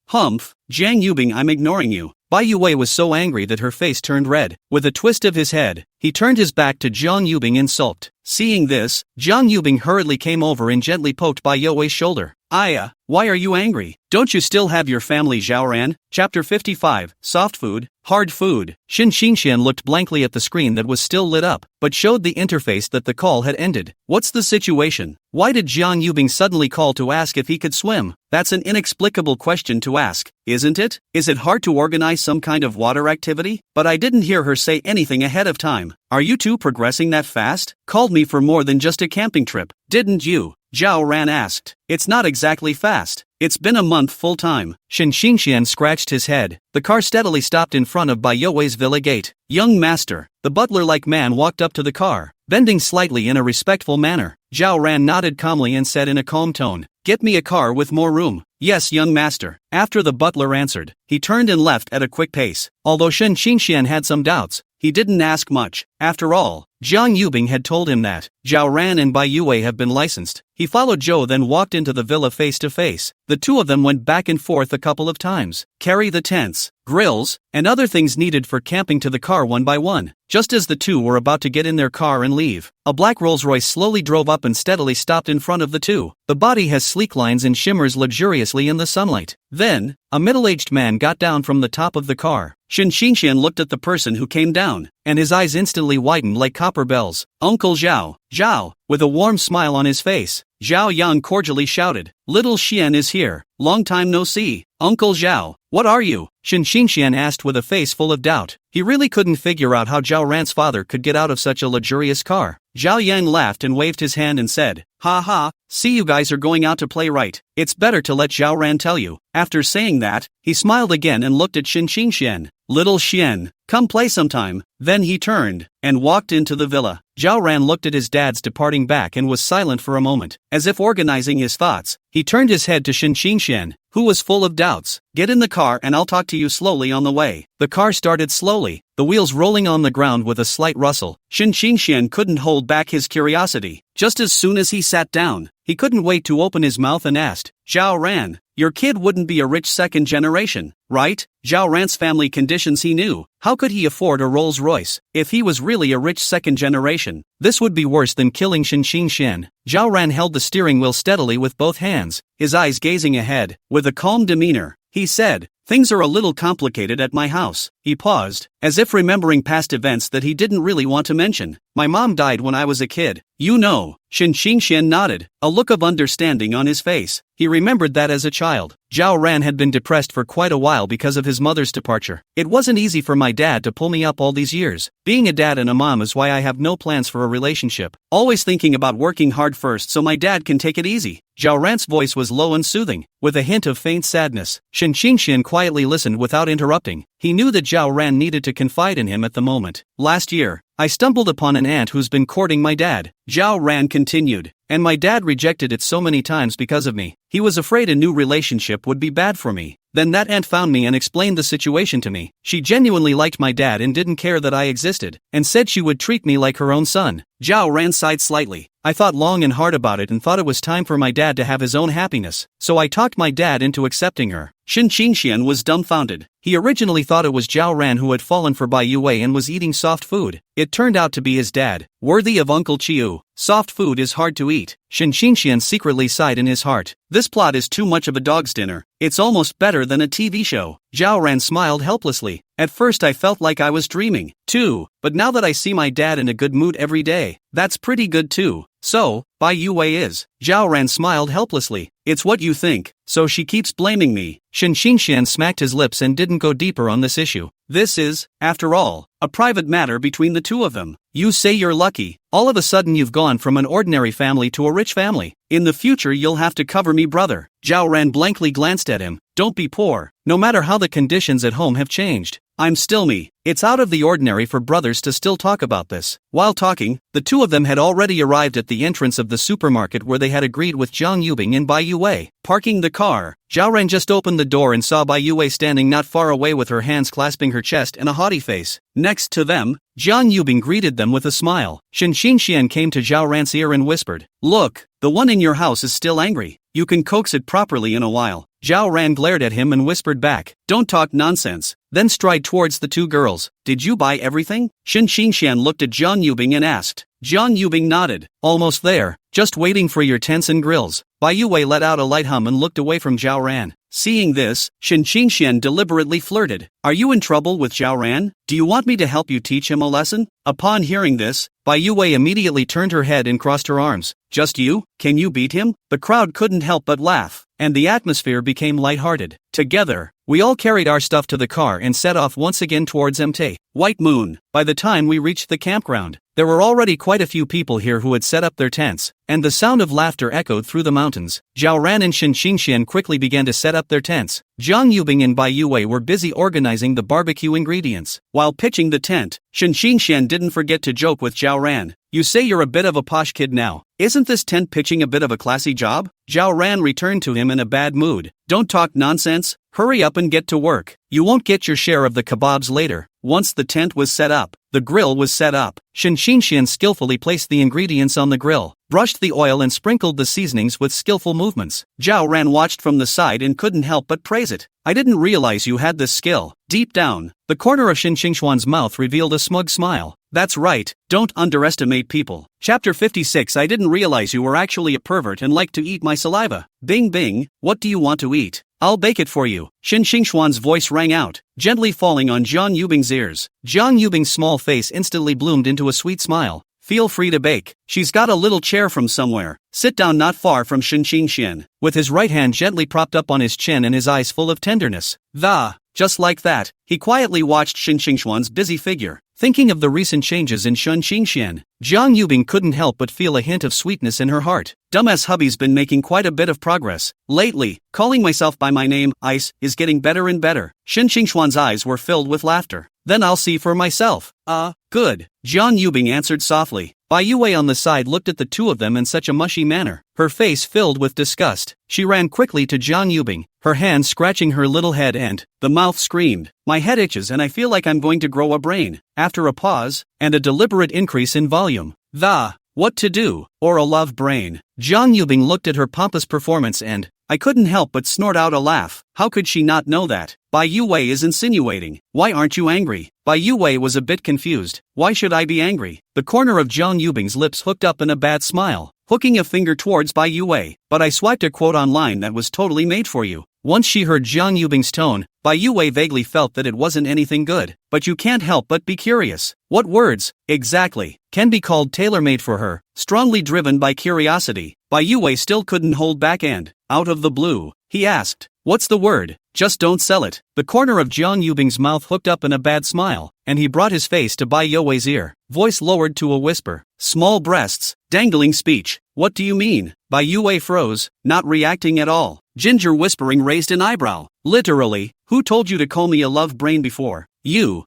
humph, Jiang Yubing, I'm ignoring you. Bai Yuwei was so angry that her face turned red. With a twist of his head, he turned his back to Jiang Yubing and sulked. Seeing this, Jiang Yubing hurriedly came over and gently poked Bai Yuwei's shoulder. Aya, why are you angry? Don't you still have your family, Zhaoran? Chapter 55, Soft Food, Hard Food. Shen Xingxian looked blankly at the screen that was still lit up, but showed the interface that the call had ended. What's the situation? Why did Jiang Yubing suddenly call to ask if he could swim? That's an inexplicable question to ask, isn't it? Is it hard to organize some kind of water activity? But I didn't hear her say anything ahead of time. Are you two progressing that fast? Called me for more than just a camping trip, didn't you? Zhao Ran asked. It's not exactly fast. It's been a month full time. Shen Xingxian scratched his head. The car steadily stopped in front of Bai Yuwei's villa gate. Young master, the butler-like man walked up to the car, bending slightly in a respectful manner. Zhao Ran nodded calmly and said in a calm tone, get me a car with more room. Yes, young master. After the butler answered, he turned and left at a quick pace. Although Shen Xingxian had some doubts, he didn't ask much. After all, Jiang Yubing had told him that Zhao Ran and Bai Yuwei have been licensed. He followed Zhou, then walked into the villa face to face. The two of them went back and forth a couple of times. Carry the tents, grills, and other things needed for camping to the car one by one. Just as the two were about to get in their car and leave, a black Rolls-Royce slowly drove up and steadily stopped in front of the two. The body has sleek lines and shimmers luxuriously in the sunlight. Then, a middle-aged man got down from the top of the car. Shen Xingxian looked at the person who came down. and his eyes instantly widened like copper bells. Uncle Zhao, Zhao, with a warm smile on his face, Zhao Yang cordially shouted, "Little Xian is here, long time no see." "Uncle Zhao, what are you?" Shen Xingxian asked with a face full of doubt. He really couldn't figure out how Zhao Ran's father could get out of such a luxurious car. Zhao Yang laughed and waved his hand and said, "Ha ha, see you guys are going out to play, right? It's better to let Zhao Ran tell you." After saying that, he smiled again and looked at Shen Xingxian. "Little Xian, come play sometime." Then he turned and walked into the villa. Zhao Ran looked at his dad's departing back and was silent for a moment. As if organizing his thoughts, he turned his head to Shen Xingxian, who was full of doubts. "Get in the car and I'll talk to you slowly on the way." The car started slowly, the wheels rolling on the ground with a slight rustle. Shen Xingxian couldn't hold back his curiosity. Just as soon as he sat down, he couldn't wait to open his mouth and asked, "Zhao Ran, your kid wouldn't be a rich second generation, right?" Zhao Ran's family conditions he knew. How could he afford a Rolls Royce? If he was really a rich second generation, this would be worse than killing Shen Xingxian. Zhao Ran held the steering wheel steadily with both hands, his eyes gazing ahead. With a calm demeanor, he said, "Things are a little complicated at my house." He paused, as if remembering past events that he didn't really want to mention. "My mom died when I was a kid. You know." Shen Xingxian nodded, a look of understanding on his face. He remembered that as a child, Zhao Ran had been depressed for quite a while because of his mother's departure. "It wasn't easy for my dad to pull me up all these years. Being a dad and a mom is why I have no plans for a relationship. Always thinking about working hard first so my dad can take it easy." Zhao Ran's voice was low and soothing, with a hint of faint sadness. Shen Xingxian quietly listened without interrupting. He knew that Zhao Ran needed to confide in him at the moment. "Last year, I stumbled upon an aunt who's been courting my dad," Zhao Ran continued, "and my dad rejected it so many times because of me. He was afraid a new relationship would be bad for me. Then that aunt found me and explained the situation to me. She genuinely liked my dad and didn't care that I existed, and said she would treat me like her own son." Zhao Ran sighed slightly. "I thought long and hard about it and thought it was time for my dad to have his own happiness, so I talked my dad into accepting her." Shen Xingxian was dumbfounded. He originally thought it was Zhao Ran who had fallen for Bai Yue and was eating soft food. It turned out to be his dad. Worthy of Uncle Chiu. Soft food is hard to eat. Shen Xingxian secretly sighed in his heart. This plot is too much of a dog's dinner. It's almost better than a TV show. Zhao Ran smiled helplessly. "At first I felt like I was dreaming, too, but now that I see my dad in a good mood every day, that's pretty good too." "So, Bai Yue is?" Zhao Ran smiled helplessly. "It's what you think, so she keeps blaming me." Shen Xingxian smacked his lips and didn't go deeper on this issue. "This is, after all, a private matter between the two of them. You say you're lucky. All of a sudden you've gone from an ordinary family to a rich family. In the future you'll have to cover me, brother." Zhao Ran blankly glanced at him. "Don't be poor. No matter how the conditions at home have changed, I'm still me." It's out of the ordinary for brothers to still talk about this. While talking, the two of them had already arrived at the entrance of the supermarket where they had agreed with Zhang Yubing and Bai Yue. Parking the car, Zhao Ran just opened the door and saw Bai Yue standing not far away with her hands clasping her chest and a haughty face. Next to them, Zhang Yubing greeted them with a smile. Shen Xingxian came to Zhao Ran's ear and whispered, "Look, the one in your house is still angry. You can coax it properly in a while." Zhao Ran glared at him and whispered back, "Don't talk nonsense," then stride towards the two girls. "Did you buy everything?" Shen Xingxian looked at Zhang Yubing and asked. Zhang Yubing nodded. "Almost there, just waiting for your Tencent grills." Bai Yue let out a light hum and looked away from Zhao Ran. Seeing this, Shen Xingxian deliberately flirted. "Are you in trouble with Zhao Ran? Do you want me to help you teach him a lesson?" Upon hearing this, Bai Yue immediately turned her head and crossed her arms. "Just you? Can you beat him?" The crowd couldn't help but laugh, and the atmosphere became lighthearted. Together, we all carried our stuff to the car and set off once again towards MT. White Moon. By the time we reached the campground, there were already quite a few people here who had set up their tents, and the sound of laughter echoed through the mountains. Zhao Ran and Shen Xingxian quickly began to set up their tents. Zhang Yubing and Bai Yue were busy organizing the barbecue ingredients. While pitching the tent, Shen Xingxian didn't forget to joke with Zhao Ran. "You say you're a bit of a posh kid now. Isn't this tent pitching a bit of a classy job?" Zhao Ran returned to him in a bad mood. "Don't talk nonsense. Hurry up and get to work. You won't get your share of the kebabs later." Once the tent was set up, the grill was set up. Shen Xingxian skillfully placed the ingredients on the grill, brushed the oil and sprinkled the seasonings with skillful movements. Zhao Ran watched from the side and couldn't help but praise it. "I didn't realize you had this skill." Deep down, the corner of Shen Xingxuan's mouth revealed a smug smile. "That's right, don't underestimate people." Chapter 56. I didn't realize you were actually a pervert and liked to eat my saliva. Bing bing, what do you want to eat? I'll bake it for you. Shin Xingxuan's voice rang out, gently falling on Jiang Yubing's ears. Jiang Yubing's small face instantly bloomed into a sweet smile. Feel free to bake. She's got a little chair from somewhere. Sit down not far from Shin Xingxian. With his right hand gently propped up on his chin and his eyes full of tenderness. Just like that, he quietly watched Shin Xingxuan's busy figure. Thinking of the recent changes in Shin Xingxian, Jiang Yubing couldn't help but feel a hint of sweetness in her heart. Dumbass hubby's been making quite a bit of progress. Lately, calling myself by my name, Ice, is getting better and better. Shin Xingxuan's eyes were filled with laughter. Then I'll see for myself. Good. Jiang Yubing answered softly. Bai Yue on the side looked at the two of them in such a mushy manner, her face filled with disgust. She ran quickly to Jiang Yubing, her hand scratching her little head and, the mouth screamed, my head itches and I feel like I'm going to grow a brain. After a pause, and a deliberate increase in volume. What to do, or a love brain. Jiang Yubing looked at her pompous performance and, I couldn't help but snort out a laugh. How could she not know that? Bai Yue is insinuating. Why aren't you angry? Bai Yue was a bit confused. Why should I be angry? The corner of Jiang Yubing's lips hooked up in a bad smile, hooking a finger towards Bai Yue. But I swiped a quote online that was totally made for you. Once she heard Jiang Yubing's tone, Bai Yue vaguely felt that it wasn't anything good. But you can't help but be curious. What words, exactly, can be called tailor-made for her? Strongly driven by curiosity, Bai Yue still couldn't hold back and, out of the blue, he asked, what's the word? Just don't sell it. The corner of Jiang Yubing's mouth hooked up in a bad smile, and he brought his face to Bai Yue's ear, voice lowered to a whisper. Small breasts, dangling speech. What do you mean? Bai Yue froze, not reacting at all. Ginger whispering raised an eyebrow. Literally, who told you to call me a love brain before? You.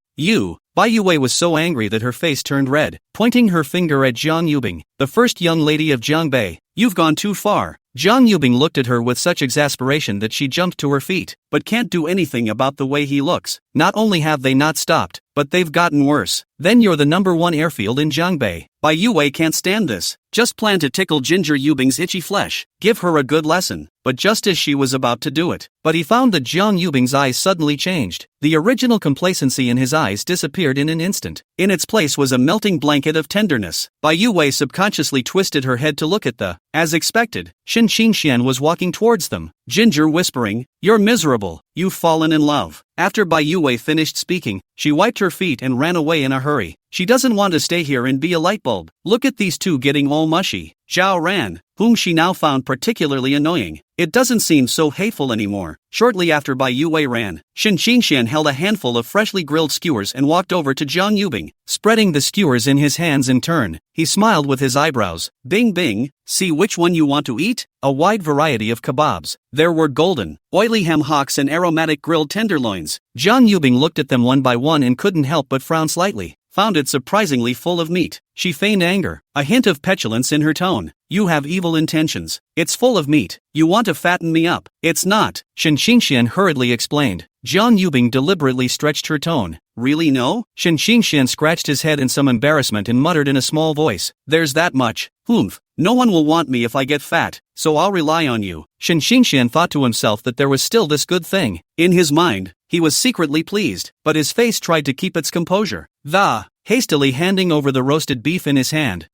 Bai Yue was so angry that her face turned red, pointing her finger at Jiang Yubing, the first young lady of Jiangbei. You've gone too far. Jiang Yubing looked at her with such exasperation that she jumped to her feet, but can't do anything about the way he looks. Not only have they not stopped, but they've gotten worse. Then you're the #1 airfield in Jiangbei. Bai Yue can't stand this. Just plan to tickle Ginger Yubing's itchy flesh. Give her a good lesson. But just as she was about to do it, he found that Jiang Yubing's eyes suddenly changed. The original complacency in his eyes disappeared in an instant. In its place was a melting blanket of tenderness. Bai Yue subconsciously twisted her head to look at the, as expected, Shin Xingxian was walking towards them. Ginger whispering, you're miserable, you've fallen in love. After Bai Yue finished speaking, she wiped her feet and ran away in a hurry. She doesn't want to stay here and be a light bulb. Look at these two getting all mushy. Zhao Ran, whom she now found particularly annoying. It doesn't seem so hateful anymore. Shortly after Bai Yue ran, Shin Xingxian held a handful of freshly grilled skewers and walked over to Jiang Yubing, spreading the skewers in his hands in turn. He smiled with his eyebrows. Bing bing, see which one you want to eat? A wide variety of kebabs. There were golden, oily ham hocks and aromatic grilled tenderloins. Jiang Yubing looked at them one by one and couldn't help but frown slightly. Found it surprisingly full of meat. She feigned anger, a hint of petulance in her tone. You have evil intentions. It's full of meat. You want to fatten me up. It's not, Shin Xingxian hurriedly explained. Jiang Yubing deliberately stretched her tone. Really no? Shin Xingxian scratched his head in some embarrassment and muttered in a small voice. There's that much. Humph. No one will want me if I get fat, so I'll rely on you. Shin Xingxian thought to himself that there was still this good thing. In his mind, he was secretly pleased, but his face tried to keep its composure. Hastily handing over the roasted beef in his hand.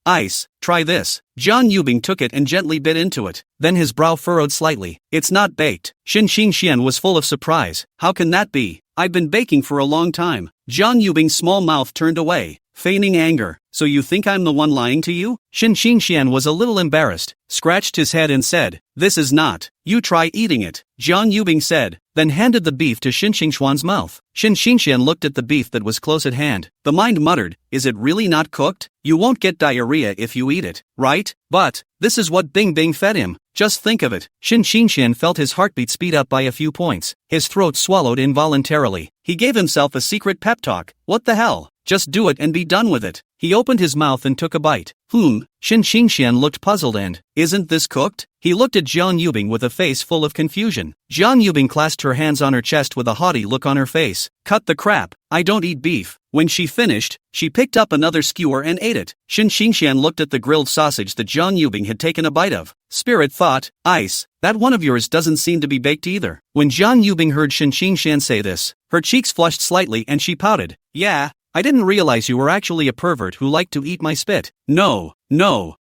Ice, try this. Jiang Yubing took it and gently bit into it. Then his brow furrowed slightly. It's not baked. Shin Xingxian was full of surprise. How can that be? I've been baking for a long time. Jiang Yubing's small mouth turned away, feigning anger. So you think I'm the one lying to you? Shin Xingxian was a little embarrassed, scratched his head and said, this is not. You try eating it. Jiang Yubing said, then handed the beef to Shin Xingxuan's mouth. Shin Xingxian looked at the beef that was close at hand. The mind muttered, is it really not cooked? You won't get diarrhea if you eat it, right? But, this is what Bing Bing fed him. Just think of it. Shin Xingxian felt his heartbeat speed up by a few points. His throat swallowed involuntarily. He gave himself a secret pep talk. What the hell? Just do it and be done with it. He opened his mouth and took a bite. Shin Xingxian looked puzzled and, isn't this cooked? He looked at Jiang Yubing with a face full of confusion. Jiang Yubing clasped her hands on her chest with a haughty look on her face. Cut the crap, I don't eat beef. When she finished, she picked up another skewer and ate it. Shin Xingxian looked at the grilled sausage that Jiang Yubing had taken a bite of. Spirit thought, Ice, that one of yours doesn't seem to be baked either. When Jiang Yubing heard Shin Xingxian say this, her cheeks flushed slightly and she pouted. Yeah, I didn't realize you were actually a pervert who liked to eat my spit. No.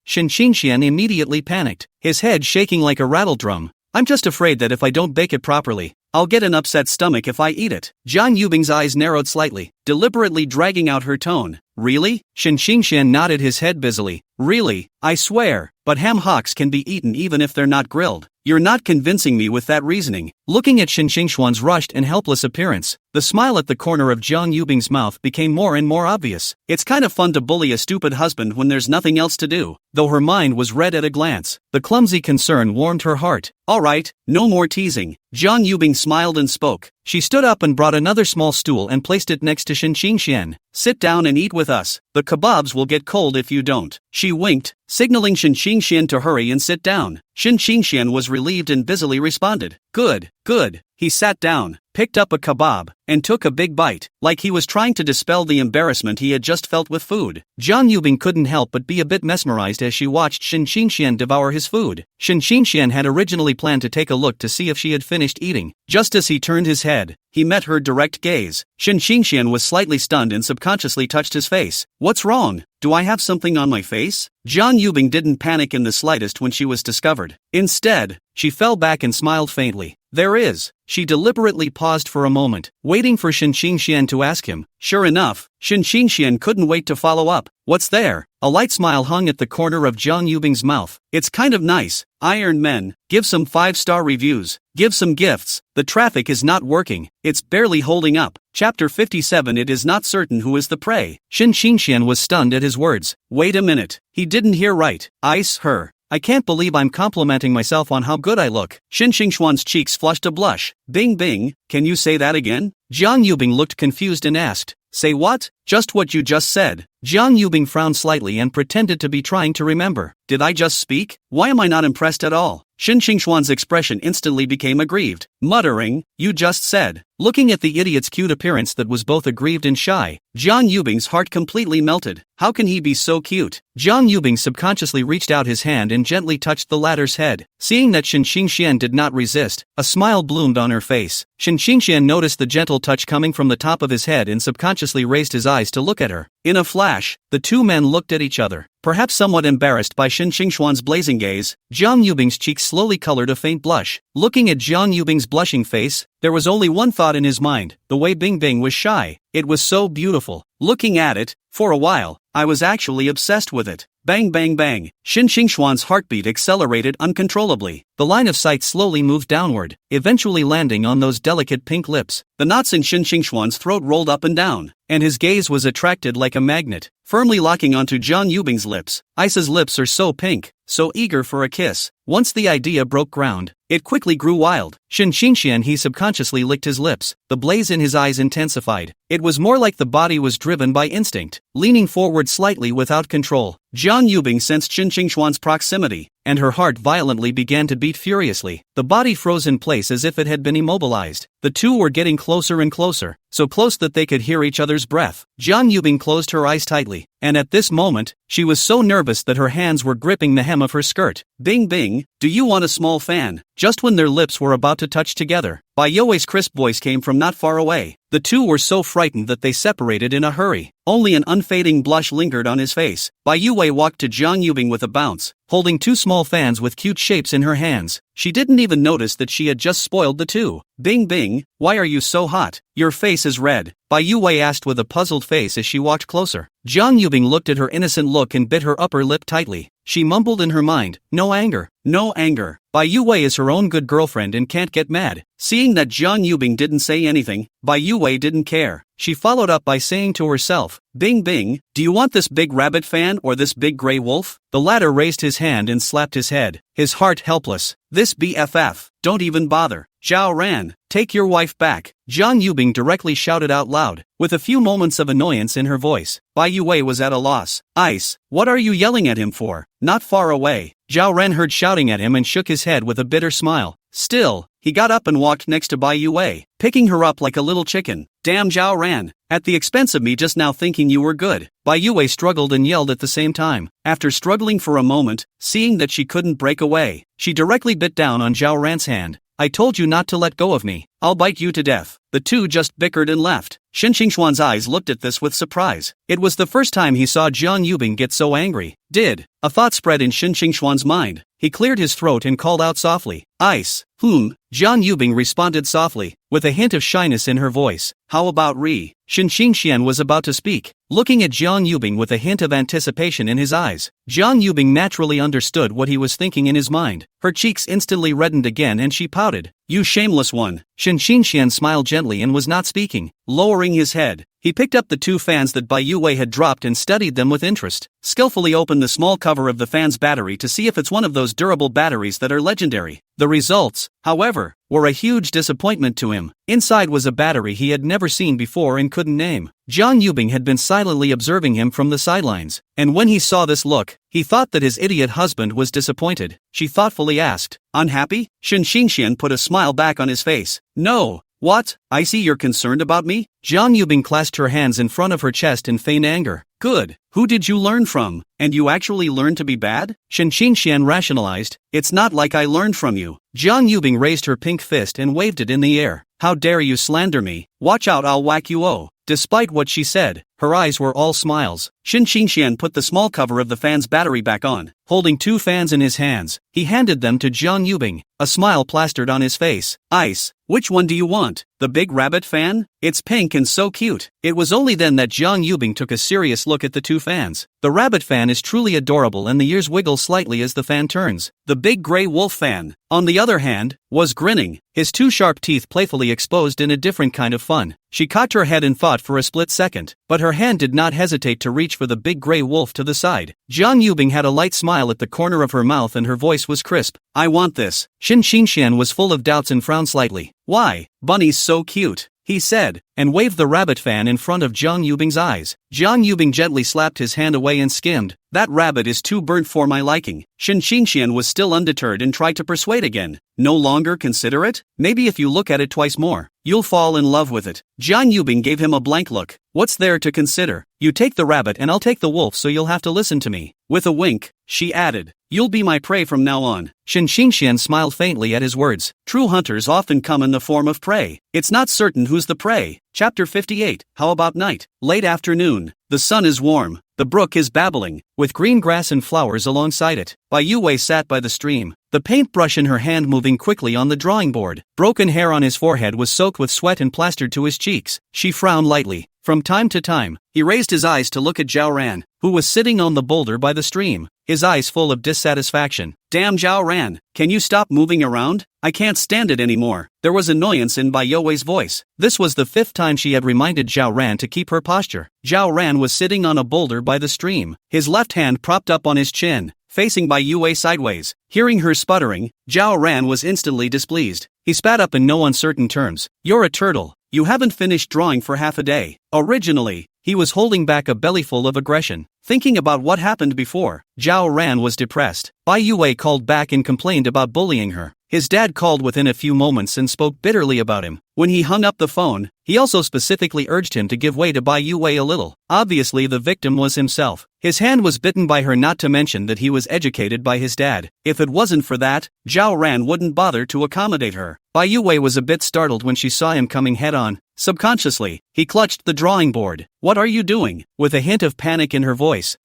Shin Xingxian immediately panicked, his head shaking like a rattle drum. I'm just afraid that if I don't bake it properly, I'll get an upset stomach if I eat it. Jiang Yubing's eyes narrowed slightly, deliberately dragging out her tone. Really? Shen Xingxian nodded his head busily. Really, I swear, but ham hocks can be eaten even if they're not grilled. You're not convincing me with that reasoning. Looking at Shen Xingxuan's rushed and helpless appearance, the smile at the corner of Jiang Yubing's mouth became more and more obvious. It's kind of fun to bully a stupid husband when there's nothing else to do. Though her mind was red at a glance, the clumsy concern warmed her heart. Alright, no more teasing. Jiang Yubing smiled and spoke. She stood up and brought another small stool and placed it next to Shen Xingxian. Sit down and eat with us. The kebabs will get cold if you don't. She winked, signaling Shen Xingxian to hurry and sit down. Shen Xingxian was relieved and busily responded. Good, good. He sat down, picked up a kebab, and took a big bite, like he was trying to dispel the embarrassment he had just felt with food. Jiang Yubing couldn't help but be a bit mesmerized as she watched Shen Xingxian devour his food. Shen Xingxian had originally planned to take a look to see if she had finished eating. Just as he turned his head, he met her direct gaze. Shen Xingxian was slightly stunned and subconsciously touched his face. What's wrong? Do I have something on my face? Jiang Yubing didn't panic in the slightest when she was discovered. Instead, she fell back and smiled faintly. There is. She deliberately paused for a moment, waiting for Shen Xingxian to ask him. Sure enough, Shen Xingxian couldn't wait to follow up. What's there? A light smile hung at the corner of Jiang Yubing's mouth. It's kind of nice. Iron Men, give some 5-star reviews. Give some gifts. The traffic is not working. It's barely holding up. Chapter 57. It is not certain who is the prey. Shen Xingxian was stunned at his words. Wait a minute. He didn't hear right. Ice her. I can't believe I'm complimenting myself on how good I look. Shen Xingxuan's cheeks flushed a blush. Bing bing, can you say that again? Jiang Yubing looked confused and asked. Say what? Just what you just said. Jiang Yubing frowned slightly and pretended to be trying to remember. Did I just speak? Why am I not impressed at all? Shen Xingxuan's expression instantly became aggrieved, muttering, you just said. Looking at the idiot's cute appearance that was both aggrieved and shy, Jiang Yubing's heart completely melted. How can he be so cute? Jiang Yubing subconsciously reached out his hand and gently touched the latter's head. Seeing that Shen Xingxian did not resist, a smile bloomed on her face. Shen Xingxian noticed the gentle touch coming from the top of his head and subconsciously raised his eyes to look at her. In a flash, the two men looked at each other. Perhaps somewhat embarrassed by Shen Xingxuan's blazing gaze, Jiang Yubing's cheeks slowly colored a faint blush. Looking at Jiang Yubing's blushing face, there was only one thought in his mind. The way Bing Bing was shy. It was so beautiful. Looking at it, for a while, I was actually obsessed with it. Bang bang bang. Shen Xingxuan's heartbeat accelerated uncontrollably. The line of sight slowly moved downward, eventually landing on those delicate pink lips. The knots in Shen Xingxuan's throat rolled up and down, and his gaze was attracted like a magnet, firmly locking onto Jiang Yubing's lips. Ice's lips are so pink, so eager for a kiss. Once the idea broke ground, it quickly grew wild. Shen Xingxian he subconsciously licked his lips. The blaze in his eyes intensified. It was more like the body was driven by instinct. Leaning forward slightly without control, Jiang Yubing sensed Shen Xingxuan's proximity, and her heart violently began to beat furiously. The body froze in place as if it had been immobilized. The two were getting closer and closer, so close that they could hear each other's breath. Jiang Yubing closed her eyes tightly, and at this moment, she was so nervous that her hands were gripping the hem of her skirt. Bing bing, do you want a small fan? Just when their lips were about to touch together, Bai Yue's crisp voice came from not far away. The two were so frightened that they separated in a hurry. Only an unfading blush lingered on his face. Bai Yue walked to Jiang Yubing with a bounce, holding two small fans with cute shapes in her hands. She didn't even notice that she had just spoiled the two. Bing bing, why are you so hot? Your face is red, Bai Yue asked with a puzzled face as she walked closer. Jiang Yubing looked at her innocent look and bit her upper lip tightly. She mumbled in her mind, no anger, no anger. Bai Yue is her own good girlfriend and can't get mad. Seeing that Jiang Yubing didn't say anything, Bai Yue didn't care. She followed up by saying to herself, Bing bing, do you want this big rabbit fan or this big gray wolf? The latter raised his hand and slapped his head, his heart helpless. This BFF, don't even bother. Zhao Ran, take your wife back, Jiang Yubing directly shouted out loud, with a few moments of annoyance in her voice. Bai Yue was at a loss. Ice, what are you yelling at him for? Not far away. Zhao Ran heard shouting at him and shook his head with a bitter smile. Still, he got up and walked next to Bai Yue, picking her up like a little chicken. Damn Zhao Ran, at the expense of me just now thinking you were good. Bai Yue struggled and yelled at the same time. After struggling for a moment, seeing that she couldn't break away, she directly bit down on Zhao Ran's hand. I told you not to let go of me. I'll bite you to death. The two just bickered and left. Shin Qingxuan's eyes looked at this with surprise. It was the first time he saw Jiang Yubing get so angry. A thought spread in Shin Qingxuan's mind. He cleared his throat and called out softly, "Ice." Jiang Yubing responded softly, with a hint of shyness in her voice. "How about Ri?" Shin Qingxian was about to speak, looking at Jiang Yubing with a hint of anticipation in his eyes. Jiang Yubing naturally understood what he was thinking in his mind. Her cheeks instantly reddened again and she pouted. "You shameless one." Shin Qingxian smiled gently and was not speaking. Lowering his head, he picked up the two fans that Bai Yue had dropped and studied them with interest. Skillfully opened the small cover of the fan's battery to see if it's one of those durable batteries that are legendary. The results, however, were a huge disappointment to him. Inside was a battery he had never seen before and couldn't name. Jiang Yubing had been silently observing him from the sidelines, and when he saw this look, he thought that his idiot husband was disappointed. She thoughtfully asked, "Unhappy?" Shin Qingxian put a smile back on his face. "No." "What? I see you're concerned about me?" Jiang Yubing clasped her hands in front of her chest in feigned anger. "Good. Who did you learn from? And you actually learned to be bad?" Shin Qingxian rationalized. "It's not like I learned from you." Jiang Yubing raised her pink fist and waved it in the air. "How dare you slander me? Watch out, I'll whack you oh." Despite what she said, her eyes were all smiles. Shin Qingxian put the small cover of the fan's battery back on. Holding two fans in his hands, he handed them to Jiang Yubing. A smile plastered on his face. "Ice. Which one do you want? The big rabbit fan? It's pink and so cute." It was only then that Jiang Yubing took a serious look at the two fans. The rabbit fan is truly adorable and the ears wiggle slightly as the fan turns. The big gray wolf fan, on the other hand, was grinning, his two sharp teeth playfully exposed in a different kind of fun. She cocked her head in thought for a split second, but her hand did not hesitate to reach for the big gray wolf to the side. Jiang Yubing had a light smile at the corner of her mouth and her voice was crisp. "I want this." Shin Qingxian was full of doubts and frowned slightly. "Why? Bunny's so cute," he said, and waved the rabbit fan in front of Jiang Yubing's eyes. Jiang Yubing gently slapped his hand away and skimmed. "That rabbit is too burnt for my liking." Shin Qingxian was still undeterred and tried to persuade again. "No longer consider it? Maybe if you look at it twice more, you'll fall in love with it." Jiang Yubing gave him a blank look. "What's there to consider? You take the rabbit and I'll take the wolf, so you'll have to listen to me." With a wink, she added, "You'll be my prey from now on." Shin Qingxian smiled faintly at his words. True hunters often come in the form of prey. It's not certain who's the prey. Chapter 58. How about night? Late afternoon. The sun is warm. The brook is babbling, with green grass and flowers alongside it. Bai Yue sat by the stream, the paintbrush in her hand moving quickly on the drawing board. Broken hair on his forehead was soaked with sweat and plastered to his cheeks. She frowned lightly. From time to time, he raised his eyes to look at Zhao Ran, who was sitting on the boulder by the stream, his eyes full of dissatisfaction. "Damn Zhao Ran, can you stop moving around? I can't stand it anymore." There was annoyance in Bai Yue's voice. This was the 5th time she had reminded Zhao Ran to keep her posture. Zhao Ran was sitting on a boulder by the stream, his left hand propped up on his chin, facing Bai Yue sideways. Hearing her sputtering, Zhao Ran was instantly displeased. He spat up in no uncertain terms. "You're a turtle. You haven't finished drawing for half a day." Originally, he was holding back a bellyful of aggression. Thinking about what happened before, Zhao Ran was depressed. Bai Yue called back and complained about bullying her. His dad called within a few moments and spoke bitterly about him. When he hung up the phone, he also specifically urged him to give way to Bai Yue a little. Obviously the victim was himself. His hand was bitten by her, not to mention that he was educated by his dad. If it wasn't for that, Zhao Ran wouldn't bother to accommodate her. Bai Yue was a bit startled when she saw him coming head-on. Subconsciously, he clutched the drawing board. "What are you doing?" with a hint of panic in her voice.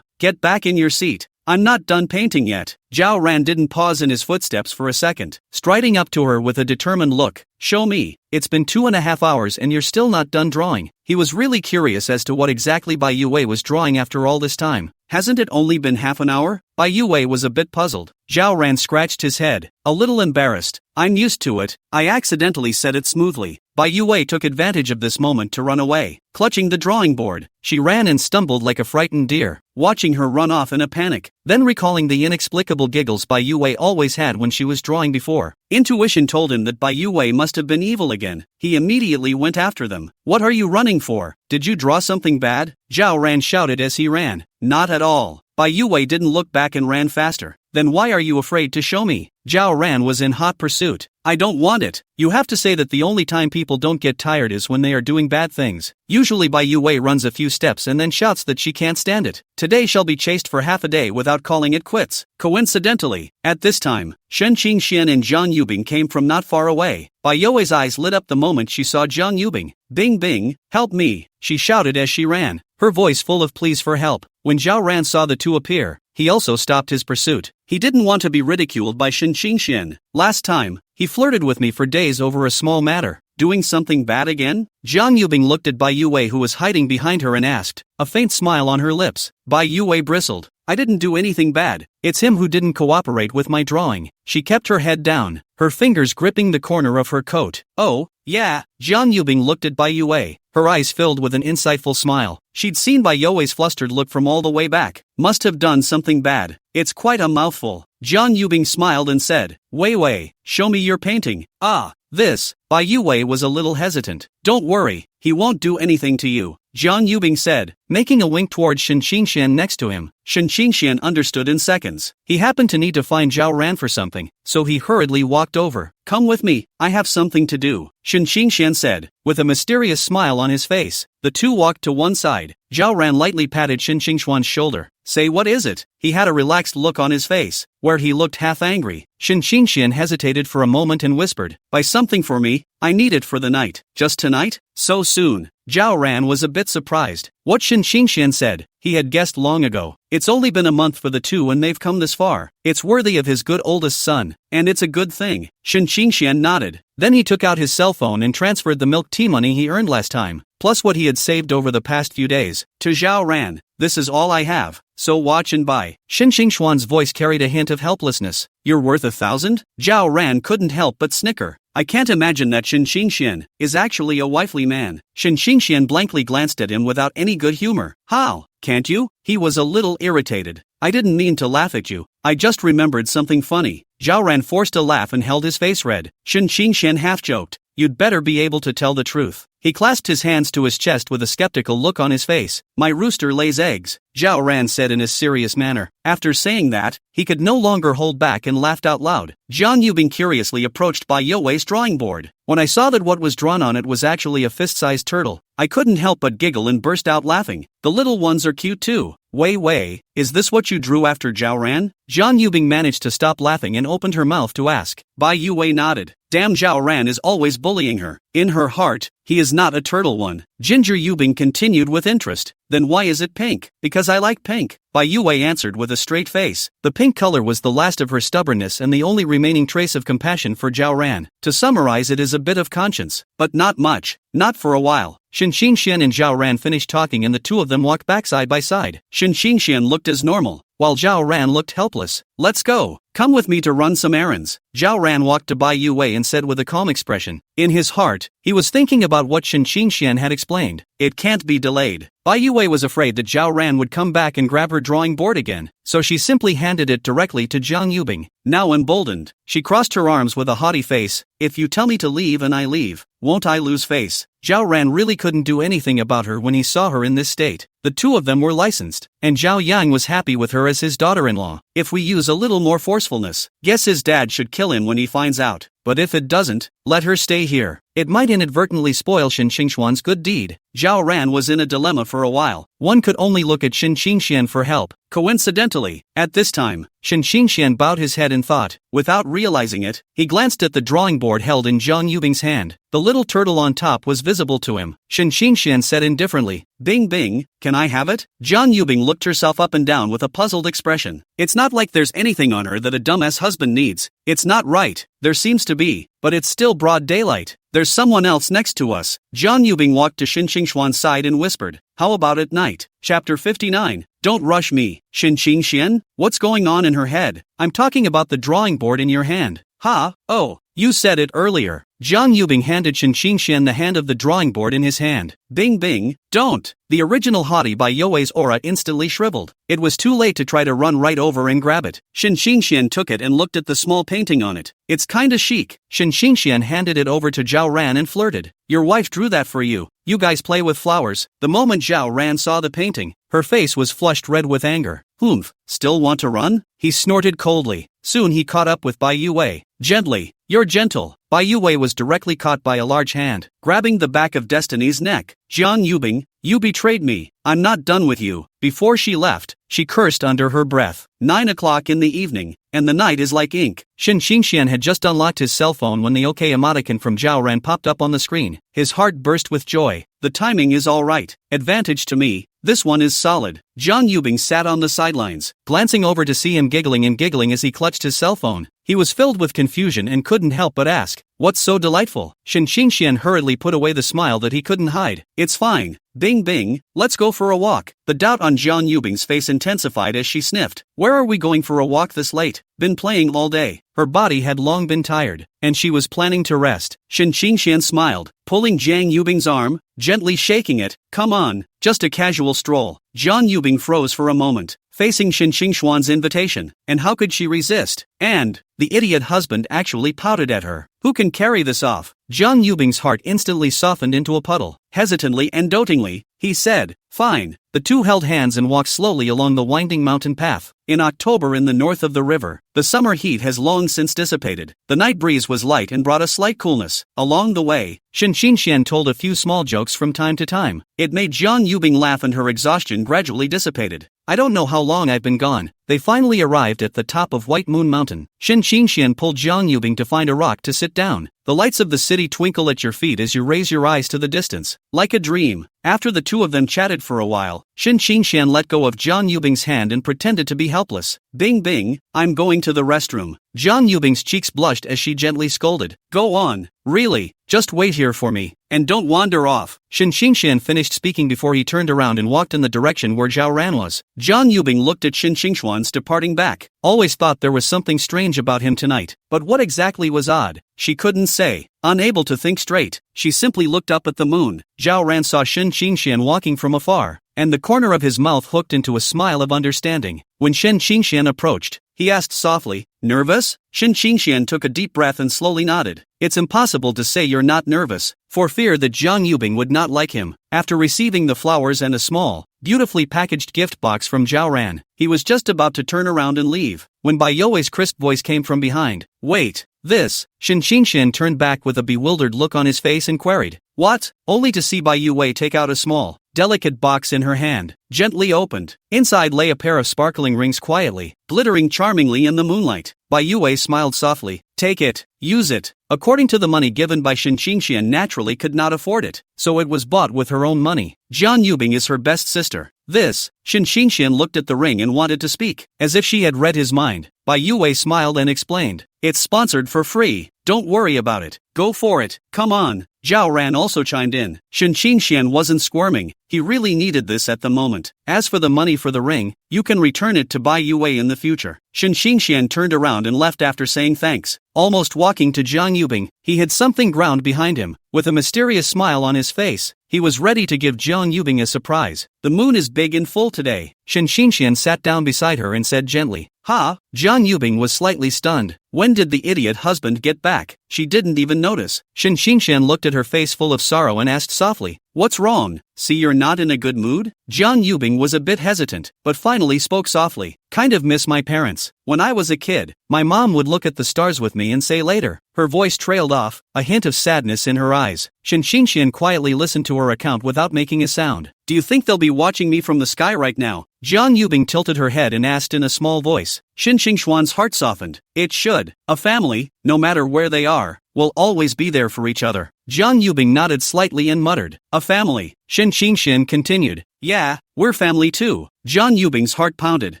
Get back in your seat. I'm not done painting yet." Zhao Ran didn't pause in his footsteps for a second, striding up to her with a determined look. "Show me. It's been 2.5 hours and you're still not done drawing." He was really curious as to what exactly Bai Yue was drawing after all this time. "Hasn't it only been half an hour?" Bai Yue was a bit puzzled. Zhao Ran scratched his head, a little embarrassed. "I'm used to it. I accidentally said it smoothly." Bai Yue took advantage of this moment to run away. Clutching the drawing board, she ran and stumbled like a frightened deer, watching her run off in a panic, then recalling the inexplicable giggles Bai Yue always had when she was drawing before. Intuition told him that Bai Yue must have been evil again. He immediately went after them. "What are you running for? Did you draw something bad?" Zhao Ran shouted as he ran. "Not at all." Bai Yue didn't look back and ran faster. "Then why are you afraid to show me?" Zhao Ran was in hot pursuit. "I don't want it. You have to say that the only time people don't get tired is when they are doing bad things." Usually Bai Yue runs a few steps and then shouts that she can't stand it. Today she'll be chased for half a day without calling it quits. Coincidentally, at this time, Shen Qingxian and Zhang Yubing came from not far away. Bai Yue's eyes lit up the moment she saw Zhang Yubing. Bing bing, help me, she shouted as she ran, her voice full of pleas for help. When Zhao Ran saw the two appear, he also stopped his pursuit. He didn't want to be ridiculed by Shen Qingxian. Last time, he flirted with me for days over a small matter. Doing something bad again? Zhang Yubing looked at Bai Yue who was hiding behind her and asked, a faint smile on her lips. Bai Yue bristled. I didn't do anything bad. It's him who didn't cooperate with my drawing. She kept her head down, her fingers gripping the corner of her coat. Oh, yeah. Zhang Yubing looked at Bai Yue, her eyes filled with an insightful smile. She'd seen Bai Yue's flustered look from all the way back. Must have done something bad. It's quite a mouthful. Zhang Yubing smiled and said, Wei, show me your painting. Ah, this. Bai Yue was a little hesitant. Don't worry, he won't do anything to you, Zhang Yubing said, making a wink towards Shen Qingxian next to him. Shen Qingxian understood in seconds. He happened to need to find Zhao Ran for something, so he hurriedly walked over. Come with me, I have something to do, Shen Qingxian said, with a mysterious smile on his face. The two walked to one side. Zhao Ran lightly patted Shen Qingxuan's shoulder. Say what is it? He had a relaxed look on his face, where he looked half angry. Shen Qingxian hesitated for a moment and whispered, buy something for me, I need it for the night. Just tonight? So soon? Zhao Ran was a bit surprised. What Shen Qingxian said, he had guessed long ago. It's only been a month for the two and they've come this far. It's worthy of his good oldest son, and it's a good thing. Shen Qingxian nodded. Then he took out his cell phone and transferred the milk tea money he earned last time, plus what he had saved over the past few days, to Zhao Ran. This is all I have, so watch and buy. Shen Qingxuan's voice carried a hint of helplessness. You're worth 1,000? Zhao Ran couldn't help but snicker. I can't imagine that Shen Qingxian is actually a wifely man. Shen Qingxian blankly glanced at him without any good humor. How? Can't you? He was a little irritated. I didn't mean to laugh at you. I just remembered something funny. Zhao Ran forced a laugh and held his face red. Shen Qingxian half-joked. You'd better be able to tell the truth. He clasped his hands to his chest with a skeptical look on his face. My rooster lays eggs, Zhao Ran said in a serious manner. After saying that, he could no longer hold back and laughed out loud. Zhang Yubing curiously approached Bai Yue's drawing board. When I saw that what was drawn on it was actually a fist-sized turtle, I couldn't help but giggle and burst out laughing. The little ones are cute too. Wei, is this what you drew after Zhao Ran? Zhang Yubing managed to stop laughing and opened her mouth to ask. Bai Yue nodded. Damn, Zhao Ran is always bullying her. In her heart, he is not a turtle one. Ginger Yubing continued with interest. Then why is it pink? Because I like pink, Bai Yue answered with a straight face. The pink color was the last of her stubbornness and the only remaining trace of compassion for Zhao Ran. To summarize, it is a bit of conscience, but not much, not for a while. Shen Qingxian and Zhao Ran finished talking and the two of them walked back side by side. Shen Qingxian looked as normal, while Zhao Ran looked helpless. Let's go. Come with me to run some errands. Zhao Ran walked to Bai Yue and said with a calm expression. In his heart, he was thinking about what Shen Qingxian had explained. It can't be delayed. Bai Yue was afraid that Zhao Ran would come back and grab her drawing board again, so she simply handed it directly to Zhang Yubing. Now emboldened, she crossed her arms with a haughty face. If you tell me to leave and I leave, won't I lose face? Zhao Ran really couldn't do anything about her when he saw her in this state. The two of them were licensed, and Zhao Yang was happy with her as his daughter-in-law. If we use a little more forcefulness, guess his dad should kill him when he finds out. But if it doesn't, let her stay here. It might inadvertently spoil Shen Qingxuan's good deed. Zhao Ran was in a dilemma for a while. One could only look at Shen Qingxian for help. Coincidentally, at this time, Shen Qingxian bowed his head in thought. Without realizing it, he glanced at the drawing board held in Zhang Yubing's hand. The little turtle on top was visible to him. Shen Qingxian said indifferently, Bing bing, can I have it? Zhang Yubing looked herself up and down with a puzzled expression. It's not like there's anything on her that a dumbass husband needs. It's not right. There seems to be, but it's still broad daylight. There's someone else next to us. Zhang Yubing walked to Shen Qingxuan's side and whispered, how about at night? Chapter 59. Don't rush me. Shen Qingxian? What's going on in her head? I'm talking about the drawing board in your hand. Ha, oh, you said it earlier. Zhang Yubing handed Shen Qingxian the hand of the drawing board in his hand. Bing bing, don't. The original haughty Bai Yue's aura instantly shriveled. It was too late to try to run right over and grab it. Shen Qingxian took it and looked at the small painting on it. It's kinda chic. Shen Qingxian handed it over to Zhao Ran and flirted. Your wife drew that for you. You guys play with flowers. The moment Zhao Ran saw the painting, her face was flushed red with anger. Humph, still want to run? He snorted coldly. Soon he caught up with Bai Yue. Gently, you're gentle. Bai Yue was directly caught by a large hand, grabbing the back of Destiny's neck. Jiang Yubing, you betrayed me, I'm not done with you. Before she left, she cursed under her breath. 9 o'clock in the evening, and the night is like ink. Shen Xingxian had just unlocked his cell phone when the OK emoticon from Zhao Ran popped up on the screen. His heart burst with joy. The timing is alright. Advantage to me. This one is solid. Jiang Yubing sat on the sidelines, glancing over to see him giggling as he clutched his cell phone. He was filled with confusion and couldn't help but ask, "What's so delightful?" Shen Xingxian hurriedly put away the smile that he couldn't hide. "It's fine. Bing bing, let's go for a walk." The doubt on Jiang Yubing's face intensified as she sniffed. "Where are we going for a walk this late? Been playing all day." Her body had long been tired, and she was planning to rest. Shen Xingxian smiled, pulling Jiang Yubing's arm, gently shaking it. "Come on, just a casual stroll." Jiang Yubing froze for a moment, facing Shen Xingxuan's invitation, and how could she resist? And the idiot husband actually pouted at her. Who can carry this off? Jiang Yubing's heart instantly softened into a puddle. Hesitantly and dotingly, he said, "Fine." The two held hands and walked slowly along the winding mountain path. In October in the north of the river, the summer heat has long since dissipated. The night breeze was light and brought a slight coolness. Along the way, Shen Xingxian told a few small jokes from time to time. It made Jiang Yubing laugh and her exhaustion gradually dissipated. "I don't know how long I've been gone." They finally arrived at the top of White Moon Mountain. Shen Xingxian pulled Jiang Yubing to find a rock to sit down. The lights of the city twinkle at your feet as you raise your eyes to the distance. Like a dream. After the two of them chatted for a while, Shen Xingxian let go of Jiang Yubing's hand and pretended to be helpless. "Bing bing, I'm going to the restroom." Jiang Yubing's cheeks blushed as she gently scolded. "Go on, really, just wait here for me, and don't wander off." Shen Xingxian finished speaking before he turned around and walked in the direction where Zhao Ran was. Jiang Yubing looked at Shen Xingxuan's departing back. Always thought there was something strange about him tonight, but what exactly was odd? She couldn't say. Unable to think straight, she simply looked up at the moon. Zhao Ran saw Shen Xingxian walking from afar, and the corner of his mouth hooked into a smile of understanding. When Shen Xingxian approached, he asked softly, "Nervous?" Shen Xingxian took a deep breath and slowly nodded. It's impossible to say you're not nervous, for fear that Jiang Yubing would not like him. After receiving the flowers and a small, beautifully packaged gift box from Zhao Ran, he was just about to turn around and leave, when Bai You's crisp voice came from behind. "Wait, this." Shen Xingxian turned back with a bewildered look on his face and queried, "What?" Only to see Bai Yue take out a small, delicate box in her hand, gently opened. Inside lay a pair of sparkling rings quietly, glittering charmingly in the moonlight. Bai Yue smiled softly. "Take it, use it." According to the money given by Shen Xingxian naturally could not afford it, so it was bought with her own money. Jiang Yubing is her best sister. This, Shen Xingxian looked at the ring and wanted to speak, as if she had read his mind. Bai Yue smiled and explained, "It's sponsored for free, don't worry about it, go for it, come on." Zhao Ran also chimed in. Shen Xingxian wasn't squirming, he really needed this at the moment. "As for the money for the ring, you can return it to Bai Yue in the future." Shen Xingxian turned around and left after saying thanks. Almost walking to Jiang Yubing, he had something ground behind him. With a mysterious smile on his face, he was ready to give Jiang Yubing a surprise. "The moon is big and full today." Shen Xingxian sat down beside her and said gently, "Ha?" Jiang Yubing was slightly stunned. When did the idiot husband get back? She didn't even notice. Shen Xingxian looked at her face full of sorrow and asked softly, "What's wrong? See, you're not in a good mood?" Jiang Yubing was a bit hesitant, but finally spoke softly. "Kind of miss my parents. When I was a kid, my mom would look at the stars with me and say later." Her voice trailed off, a hint of sadness in her eyes. Shen Xingxian quietly listened to her account without making a sound. "Do you think they'll be watching me from the sky right now?" Jiang Yubing tilted her head and asked in a small voice. Shen Xingxuan's heart softened. It should. A family, no matter where they are, will always be there for each other. Jiang Yubing nodded slightly and muttered, "A family." Shen Xingxian continued, "Yeah, we're family too." Jiang Yubing's heart pounded.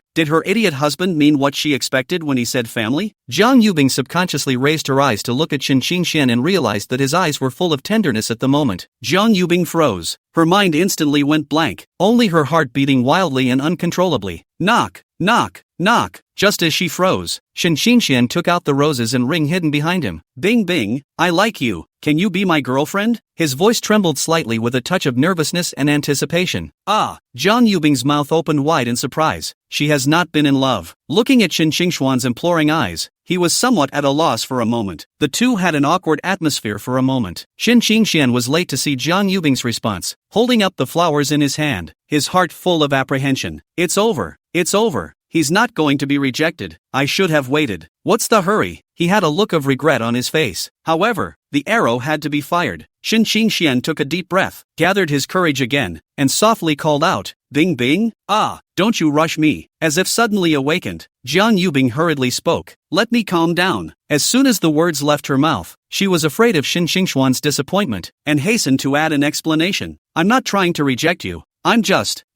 Did her idiot husband mean what she expected when he said family? Jiang Yubing subconsciously raised her eyes to look at Shen Xingxian and realized that his eyes were full of tenderness at the moment. Jiang Yubing froze. Her mind instantly went blank, only her heart beating wildly and uncontrollably. Knock, knock, knock. Just as she froze, Shen Xingxian took out the roses and ring hidden behind him. "Bing bing, I like you. Can you be my girlfriend?" His voice trembled slightly with a touch of nervousness and anticipation. "Ah!" Jiang Yubing's mouth opened wide in surprise. She has not been in love. Looking at Shen Xingxuan's imploring eyes, he was somewhat at a loss for a moment. The two had an awkward atmosphere for a moment. Shen Xingxian was late to see Jiang Yubing's response, holding up the flowers in his hand, his heart full of apprehension. "It's over. It's over. He's not going to be rejected. I should have waited. What's the hurry? he had a look of regret on his face. However, the arrow had to be fired. Shin Qingxian took a deep breath, gathered his courage again, and softly called out, "Bing Bing? Ah, don't you rush me." As if suddenly awakened, Jiang Yubing hurriedly spoke, "Let me calm down." As soon as the words left her mouth, she was afraid of Shin Qingxuan's disappointment, and hastened to add an explanation. "I'm not trying to reject you.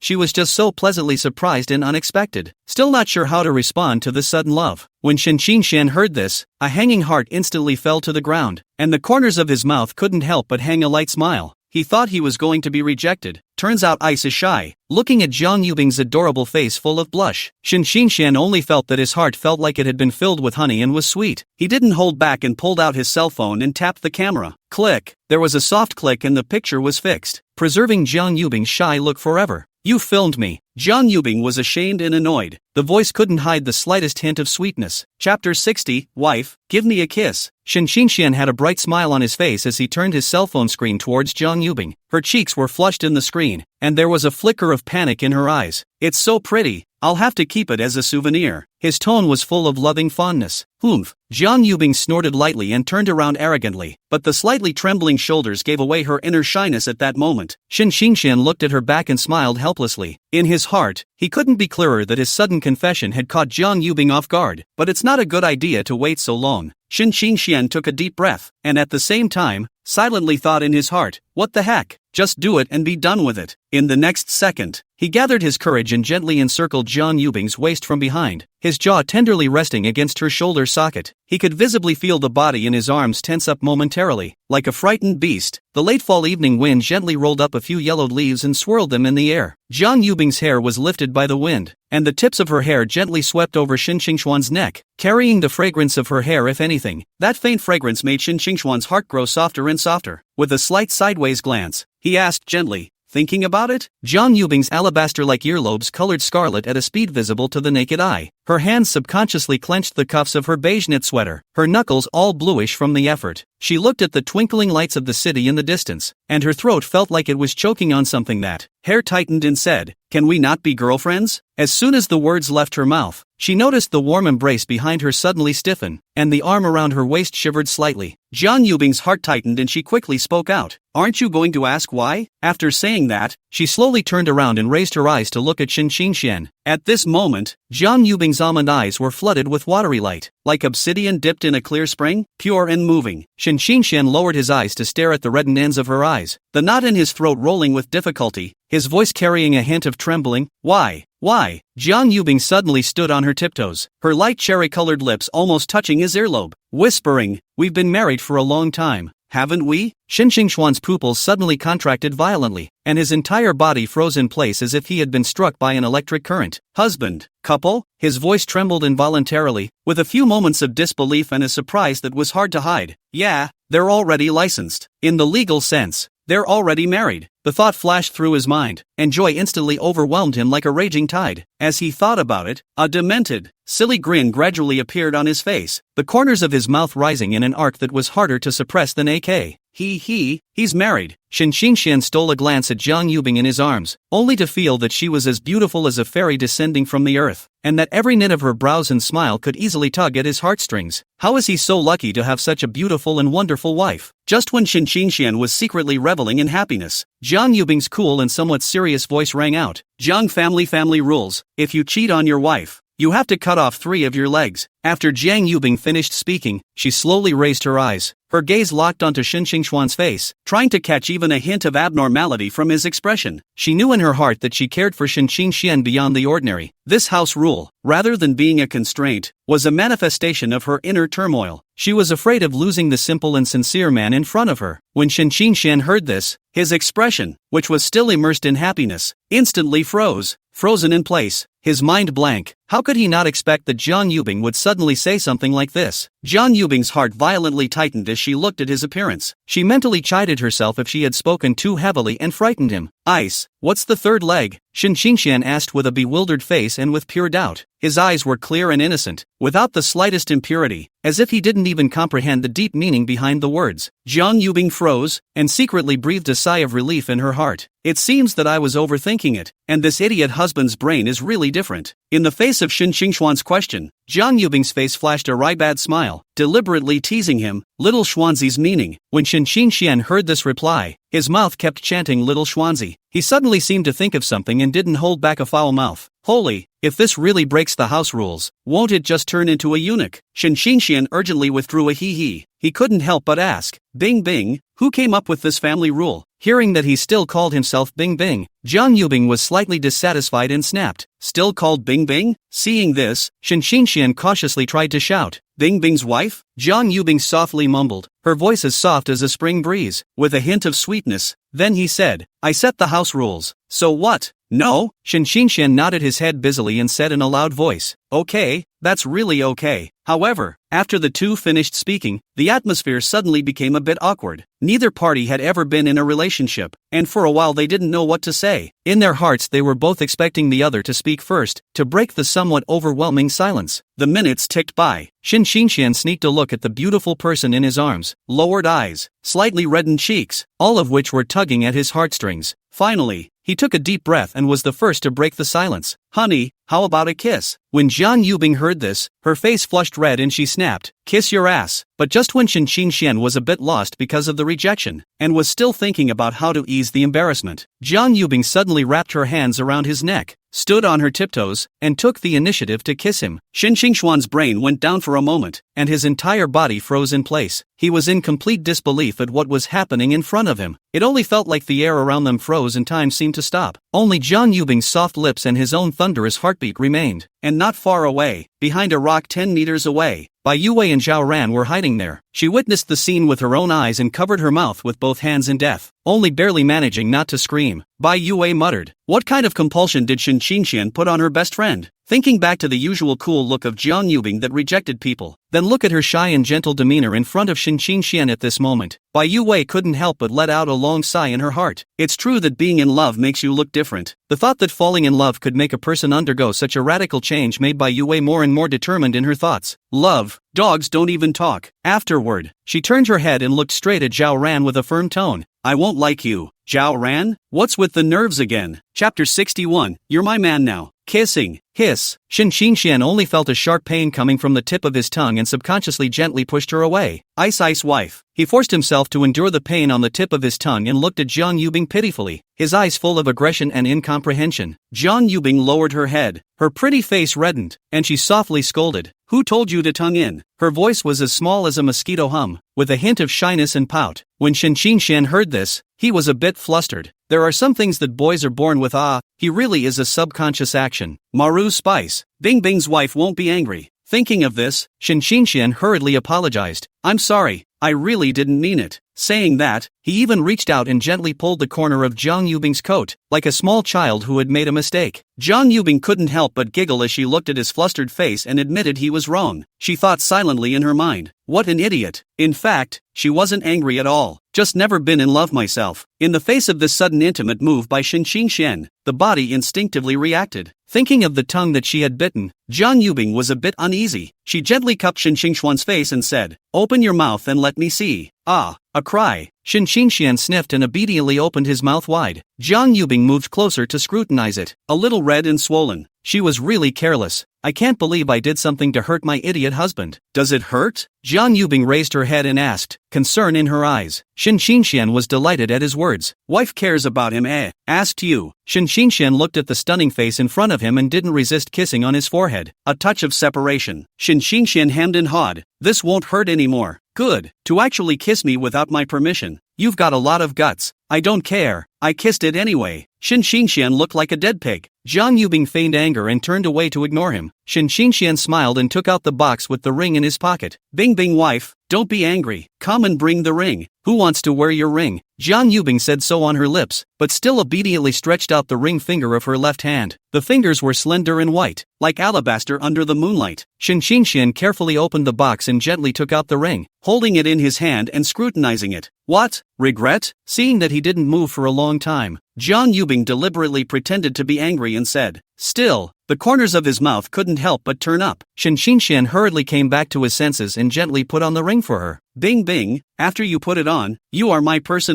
She was just so pleasantly surprised and unexpected, still not sure how to respond to this sudden love." When Shin Qingxian heard this, a hanging heart instantly fell to the ground, and the corners of his mouth couldn't help but hang a light smile. He thought he was going to be rejected. Turns out Ice is shy. Looking at Jiang Yubing's adorable face full of blush, Shin Qingxian only felt that his heart felt like it had been filled with honey and was sweet. He didn't hold back and pulled out his cell phone and tapped the camera. Click! There was a soft click and the picture was fixed, preserving Jiang Yubing's shy look forever. "You filmed me." Jiang Yubing was ashamed and annoyed. The voice couldn't hide the slightest hint of sweetness. Chapter 60, Wife, Give Me a Kiss. Shin Qingxian had a bright smile on his face as he turned his cell phone screen towards Jiang Yubing. Her cheeks were flushed in the screen, and there was a flicker of panic in her eyes. "It's so pretty. I'll have to keep it as a souvenir." His tone was full of loving fondness. "Humph." Jiang Yubing snorted lightly and turned around arrogantly, but the slightly trembling shoulders gave away her inner shyness at that moment. Shin Qingxian looked at her back and smiled helplessly. In his heart, he couldn't be clearer that his sudden confession had caught Jiang Yubing off guard, but it's not a good idea to wait so long. Shin Qingxian took a deep breath, and at the same time, silently thought in his heart, "What the heck? Just do it and be done with it." In the next second, he gathered his courage and gently encircled Jiang Yubing's waist from behind, his jaw tenderly resting against her shoulder socket. He could visibly feel the body in his arms tense up momentarily, like a frightened beast. The late fall evening wind gently rolled up a few yellowed leaves and swirled them in the air. Jiang Yubing's hair was lifted by the wind, and the tips of her hair gently swept over Shin Qingxuan's neck, carrying the fragrance of her hair if anything. That faint fragrance made Shin Qingxuan's heart grow softer and softer. With a slight sideways glance, he asked gently, "Thinking about it?" Jiang Yubing's alabaster-like earlobes colored scarlet at a speed visible to the naked eye. Her hands subconsciously clenched the cuffs of her beige knit sweater, her knuckles all bluish from the effort. She looked at the twinkling lights of the city in the distance, and her throat felt like it was choking on something. That hair tightened and said, "Can we not be girlfriends?" As soon as the words left her mouth, she noticed the warm embrace behind her suddenly stiffen, and the arm around her waist shivered slightly. Jiang Yubing's heart tightened and she quickly spoke out, "Aren't you going to ask why?" After saying that, she slowly turned around and raised her eyes to look at Shin Qingxian. At this moment, Jiang Yubing's almond eyes were flooded with watery light, like obsidian dipped in a clear spring, pure and moving. Shin Qingxian lowered his eyes to stare at the reddened ends of her eyes, the knot in his throat rolling with difficulty, his voice carrying a hint of trembling. "Why? Why?" Jiang Yubing suddenly stood on her tiptoes, her light cherry-colored lips almost touching his earlobe, whispering, "We've been married for a long time, haven't we?" Shin Qingxuan's pupils suddenly contracted violently, and his entire body froze in place as if he had been struck by an electric current. "Husband? Couple?" His voice trembled involuntarily, with a few moments of disbelief and a surprise that was hard to hide. "Yeah, they're already licensed. In the legal sense, they're already married." The thought flashed through his mind, and joy instantly overwhelmed him like a raging tide. As he thought about it, a demented, silly grin gradually appeared on his face, the corners of his mouth rising in an arc that was harder to suppress than he's married. Shin Qingxian stole a glance at Jiang Yubing in his arms, only to feel that she was as beautiful as a fairy descending from the earth, and that every knit of her brows and smile could easily tug at his heartstrings. How is he so lucky to have such a beautiful and wonderful wife? Just when Shin Qingxian was secretly reveling in happiness, Jiang Yubing's cool and somewhat serious voice rang out. "Jiang family rules. If you cheat on your wife, you have to cut off 3 of your legs." After Jiang Yubing finished speaking, she slowly raised her eyes, her gaze locked onto Shin Qingxuan's face, trying to catch even a hint of abnormality from his expression. She knew in her heart that she cared for Shin Qingxian beyond the ordinary. This house rule, rather than being a constraint, was a manifestation of her inner turmoil. She was afraid of losing the simple and sincere man in front of her. When Shin Qingxian heard this, his expression, which was still immersed in happiness, instantly frozen in place, his mind blank. How could he not expect that Jiang Yubing would suddenly say something like this? Jiang Yubing's heart violently tightened as she looked at his appearance. She mentally chided herself if she had spoken too heavily and frightened him. "Ice, what's the 3rd leg?" Shin Qingxian asked with a bewildered face and with pure doubt. His eyes were clear and innocent, without the slightest impurity, as if he didn't even comprehend the deep meaning behind the words. Jiang Yubing froze, and secretly breathed a sigh of relief in her heart. "It seems that I was overthinking it, and this idiot husband's brain is really different." In the face of Shin Xingxuan's question, Jiang Yubing's face flashed a wry-bad smile, deliberately teasing him, little Xuanzi's meaning. When Shin Xingxian heard this reply, his mouth kept chanting little Xuanzi. He suddenly seemed to think of something and didn't hold back a foul mouth. Holy, if this really breaks the house rules, won't it just turn into a eunuch? Shin Xingxian urgently withdrew a hee-hee. He couldn't help but ask, Bing Bing, who came up with this family rule? Hearing that he still called himself Bing Bing, Jiang Yubing was slightly dissatisfied and snapped, still called Bing Bing? Seeing this, Shin Xingxian cautiously tried to shout, Bing Bing's wife? Jiang Yubing softly mumbled, her voice as soft as a spring breeze, with a hint of sweetness. Then he said, I set the house rules. So what? No? Shin Xingxian nodded his head busily and said in a loud voice, okay, that's really okay. However, after the two finished speaking, the atmosphere suddenly became a bit awkward. Neither party had ever been in a relationship, and for a while they didn't know what to say. In their hearts they were both expecting the other to speak first, to break the somewhat overwhelming silence. The minutes ticked by. Shin Xingxian sneaked a look at the beautiful person in his arms, lowered eyes, slightly reddened cheeks, all of which were tugging at his heartstrings. Finally, he took a deep breath and was the first to break the silence. Honey, how about a kiss? When Jiang Yubing heard this, her face flushed red and she snapped, kiss your ass. But just when Shin Xingxian was a bit lost because of the rejection, and was still thinking about how to ease the embarrassment, Jiang Yubing suddenly wrapped her hands around his neck, stood on her tiptoes, and took the initiative to kiss him. Shin Xingxuan's brain went down for a moment, and his entire body froze in place. He was in complete disbelief at what was happening in front of him. It only felt like the air around them froze and time seemed to stop. Only Jiang Yubing's soft lips and his own thunderous heartbeat remained. And not far away, behind a rock 10 meters away, Bai Yue and Zhao Ran were hiding there. She witnessed the scene with her own eyes and covered her mouth with both hands in death, only barely managing not to scream. Bai Yue muttered, what kind of compulsion did Shin Xingxian put on her best friend? Thinking back to the usual cool look of Jiang Yubing that rejected people, then look at her shy and gentle demeanor in front of Shin Xingxian at this moment, Bai Yue couldn't help but let out a long sigh in her heart. It's true that being in love makes you look different. The thought that falling in love could make a person undergo such a radical change made Bai Yue more and more determined in her thoughts. Love, dogs don't even talk. Afterward, she turned her head and looked straight at Zhao Ran with a firm tone. I won't like you, Zhao Ran? What's with the nerves again? Chapter 61, You're my man now. Kissing. Hiss. Shin Xingxian only felt a sharp pain coming from the tip of his tongue and subconsciously gently pushed her away. Ice wife. He forced himself to endure the pain on the tip of his tongue and looked at Jiang Yubing pitifully, his eyes full of aggression and incomprehension. Jiang Yubing lowered her head, her pretty face reddened, and she softly scolded, who told you to tongue in? Her voice was as small as a mosquito hum, with a hint of shyness and pout. When Shin Xingxian heard this, he was a bit flustered. There are some things that boys are born with. He really is a subconscious action. Maru Spice. Bing Bing's wife won't be angry. Thinking of this, Shin Xingxian hurriedly apologized. I'm sorry, I really didn't mean it. Saying that, he even reached out and gently pulled the corner of Jiang Yubing's coat, like a small child who had made a mistake. Jiang Yubing couldn't help but giggle as she looked at his flustered face and admitted he was wrong. She thought silently in her mind, what an idiot. In fact, she wasn't angry at all, just never been in love myself. In the face of this sudden intimate move by Shin Xingxian, the body instinctively reacted. Thinking of the tongue that she had bitten, Jiang Yubing was a bit uneasy. She gently cupped Shin Xingxuan's face and said, open your mouth and let me see. A cry. Shin Xingxian sniffed and obediently opened his mouth wide. Jiang Yubing moved closer to scrutinize it, a little red and swollen. She was really careless. I can't believe I did something to hurt my idiot husband. Does it hurt? Jiang Yubing raised her head and asked, concern in her eyes. Shin Xingxian was delighted at his words. Wife cares about him, asked you. Shin Xingxian looked at the stunning face in front of him and didn't resist kissing on his forehead. A touch of separation. Shin Xingxian hemmed and hawed. This won't hurt anymore. Good. To actually kiss me without my permission. You've got a lot of guts. I don't care. I kissed it anyway. Shin Xingxian looked like a dead pig. Jiang Yubing feigned anger and turned away to ignore him. Shin Xingxian smiled and took out the box with the ring in his pocket. Bing Bing wife, don't be angry. Come and bring the ring. Who wants to wear your ring? Jiang Yubing said so on her lips, but still obediently stretched out the ring finger of her left hand. The fingers were slender and white, like alabaster under the moonlight. Shin Xingxian carefully opened the box and gently took out the ring, holding it in his hand and scrutinizing it. What? Regret? Seeing that he didn't move for a long time, Jiang Yubing deliberately pretended to be angry and said, still, the corners of his mouth couldn't help but turn up. Shin Xingxian hurriedly came back to his senses and gently put on the ring for her. Bing Bing, after you put it on, you are my person.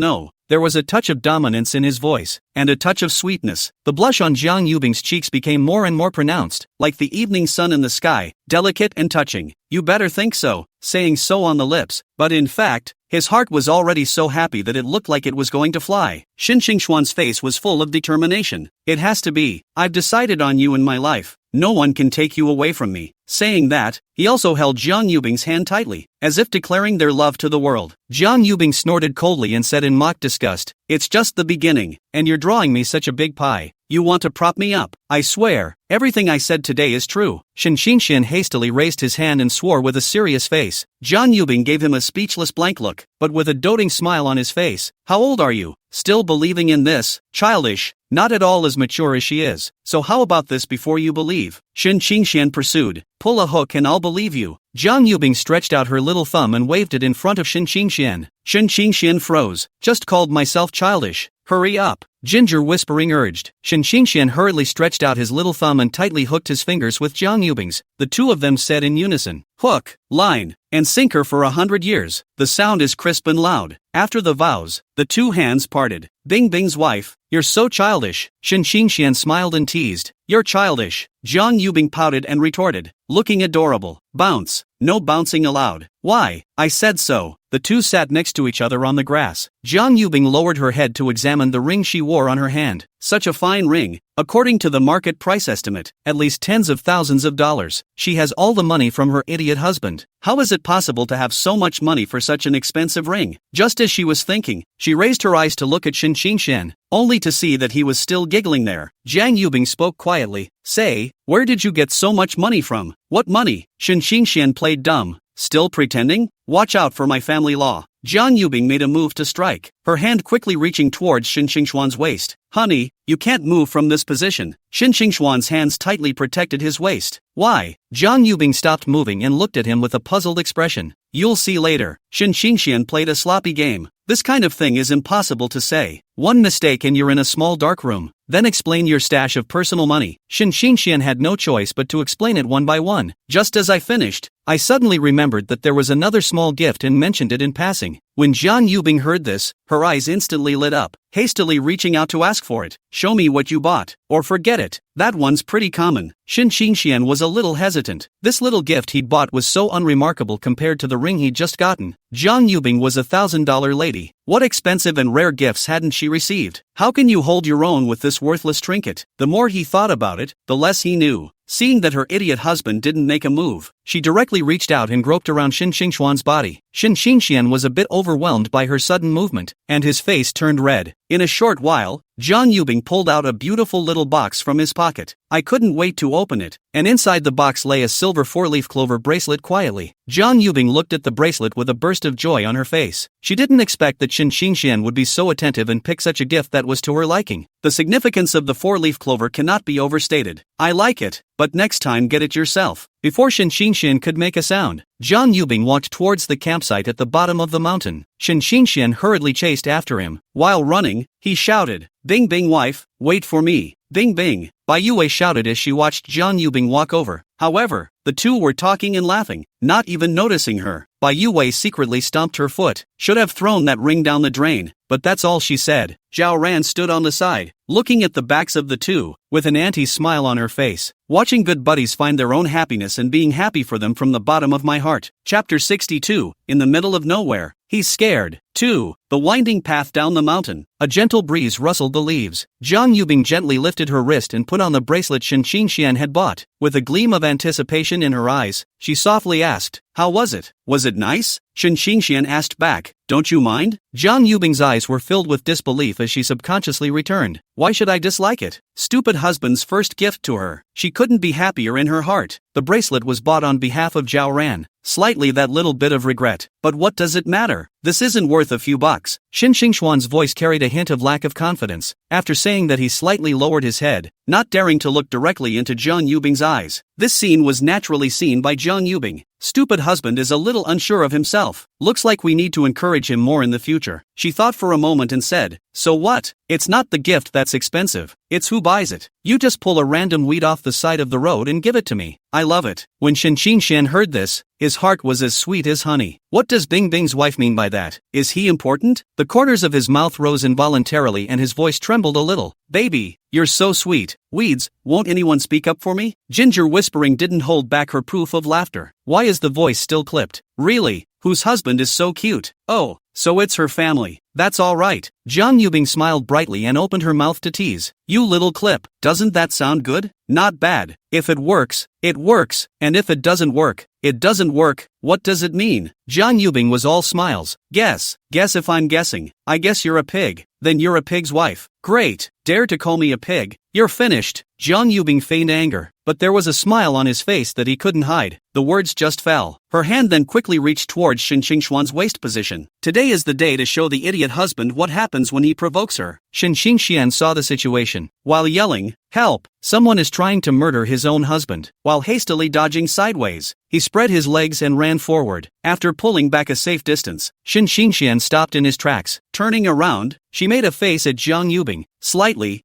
There was a touch of dominance in his voice, and a touch of sweetness. The blush on Jiang Yubing's cheeks became more and more pronounced, like the evening sun in the sky, delicate and touching. You better think so, saying so on the lips, but in fact, his heart was already so happy that it looked like it was going to fly. Shin Xingxuan's face was full of determination. It has to be. I've decided on you in my life. No one can take you away from me. Saying that, he also held Jiang Yubing's hand tightly, as if declaring their love to the world. Jiang Yubing snorted coldly and said in mock disgust, "It's just the beginning, and you're drawing me such a big pie. You want to prop me up? I swear, everything I said today is true." Shin Xingxian hastily raised his hand and swore with a serious face. Jiang Yubing gave him a speechless blank look, but with a doting smile on his face. "How old are you? Still believing in this? Childish. Not at all as mature as she is. So how about this before you believe?" Shin Xingxian pursued. "Pull a hook and I'll believe you." Jiang Yubing stretched out her little thumb and waved it in front of Shin Xingxian. Shin Xingxian froze. "Just called myself childish. Hurry up," Ginger whispering urged. Shin Xingxian hurriedly stretched out his little thumb and tightly hooked his fingers with Jiang Yubing's. The two of them said in unison, "Hook, line, and sinker for 100 years. The sound is crisp and loud. After the vows, the two hands parted. Bing Bing's wife, "You're so childish." Shin Xingxian smiled and teased. "You're childish." Jiang Yubing pouted and retorted, "Looking adorable. Bounce. No bouncing allowed." "Why? I said so." The two sat next to each other on the grass. Jiang Yubing lowered her head to examine the ring she wore on her hand. Such a fine ring. According to the market price estimate, at least tens of thousands of dollars. She has all the money from her idiot husband. How is it possible to have so much money for such an expensive ring? Just as she was thinking, she raised her eyes to look at Shin Xingxian, only to see that he was still giggling there. Jiang Yubing spoke quietly. "Say, where did you get so much money from?" "What money?" Shin Xingxian played dumb. "Still pretending? Watch out for my family law." Jiang Yubing made a move to strike, her hand quickly reaching towards Shin Xingxuan's waist. "Honey, you can't move from this position." Shin Xingxuan's hands tightly protected his waist. "Why?" Jiang Yubing stopped moving and looked at him with a puzzled expression. "You'll see later." Shin Xingxian played a sloppy game. "This kind of thing is impossible to say. One mistake and you're in a small dark room. Then explain your stash of personal money." Shin Xingxian had no choice but to explain it one by one. "Just as I finished, I suddenly remembered that there was another small gift and mentioned it in passing." When Jiang Yubing heard this, her eyes instantly lit up, hastily reaching out to ask for it. "Show me what you bought, or forget it. That one's pretty common." Shin Xingxian was a little hesitant. This little gift he'd bought was so unremarkable compared to the ring he'd just gotten. Jiang Yubing was a $1,000 lady. What expensive and rare gifts hadn't she received? How can you hold your own with this worthless trinket? The more he thought about it, the less he knew. Seeing that her idiot husband didn't make a move, she directly reached out and groped around Shin Xingxuan's body. Shin Xingxian was a bit overwhelmed by her sudden movement, and his face turned red. In a short while, Jiang Yubing pulled out a beautiful little box from his pocket. I couldn't wait to open it, and inside the box lay a silver four-leaf clover bracelet quietly. Jiang Yubing looked at the bracelet with a burst of joy on her face. She didn't expect that Shin Xingxian would be so attentive and pick such a gift that was to her liking. The significance of the four-leaf clover cannot be overstated. "I like it, but next time get it yourself." Before Shin Xingxian could make a sound, Jiang Yubing walked towards the campsite at the bottom of the mountain. Shin Xingxian hurriedly chased after him. While running, he shouted, "Bing Bing wife, wait for me." "Bing Bing," Bai Yue shouted as she watched Jiang Yubing walk over. However, the two were talking and laughing, not even noticing her. Bai Yue secretly stomped her foot. "Should have thrown that ring down the drain," but that's all she said. Zhao Ran stood on the side, looking at the backs of the two, with an anti-smile on her face. Watching good buddies find their own happiness and being happy for them from the bottom of my heart. Chapter 62, in the middle of nowhere. He's scared, too. The winding path down the mountain. A gentle breeze rustled the leaves. Jiang Yubing gently lifted her wrist and put on the bracelet Shin Xingxian had bought. With a gleam of anticipation in her eyes, she softly asked, "How was it? Was it nice?" Shin Xingxian asked back, "Don't you mind?" Jiang Yubing's eyes were filled with disbelief as she subconsciously returned, "Why should I dislike it? Stupid husband's first gift to her." She couldn't be happier in her heart. The bracelet was bought on behalf of Zhao Ran. Slightly that little bit of regret. But what does it matter? This isn't worth a few bucks. Shin Xingxuan's voice carried a hint of lack of confidence. After saying that, he slightly lowered his head, not daring to look directly into Jiang Yubing's eyes. This scene was naturally seen by Jiang Yubing. Stupid husband is a little unsure of himself. Looks like we need to encourage him more in the future. She thought for a moment and said, "So what? It's not the gift that's expensive, it's who buys it. You just pull a random weed off the side of the road and give it to me. I love it." When Shin Xingxian heard this, his heart was as sweet as honey. What does Bing Bing's wife mean by that? Is he important? The corners of his mouth rose involuntarily and his voice trembled a little. Baby, you're so sweet. Weeds, won't anyone speak up for me? Ginger whispering didn't hold back her proof of laughter. Why is the voice still clipped? Really? Whose husband is so cute? Oh, so it's her family. That's all right. Jiang Yubing smiled brightly and opened her mouth to tease. You little clip, doesn't that sound good? Not bad. If it works, it works, and if it doesn't work, it doesn't work. What does it mean? Jiang Yubing was all smiles. Guess if I'm guessing. I guess you're a pig. Then you're a pig's wife. Great. Dare to call me a pig? You're finished. Jiang Yubing feigned anger, but there was a smile on his face that he couldn't hide. The words just fell. Her hand then quickly reached towards Shen Xingxuan's waist position. Today is the day to show the idiot husband what happens when he provokes her. Shen Xingxian saw the situation. While yelling, "Help! Someone is trying to murder his own husband," while hastily dodging sideways, he spread his legs and ran forward. After pulling back a safe distance, Shen Xingxian stopped in his tracks. Turning around, she made a face at Jiang Yubing. Slightly,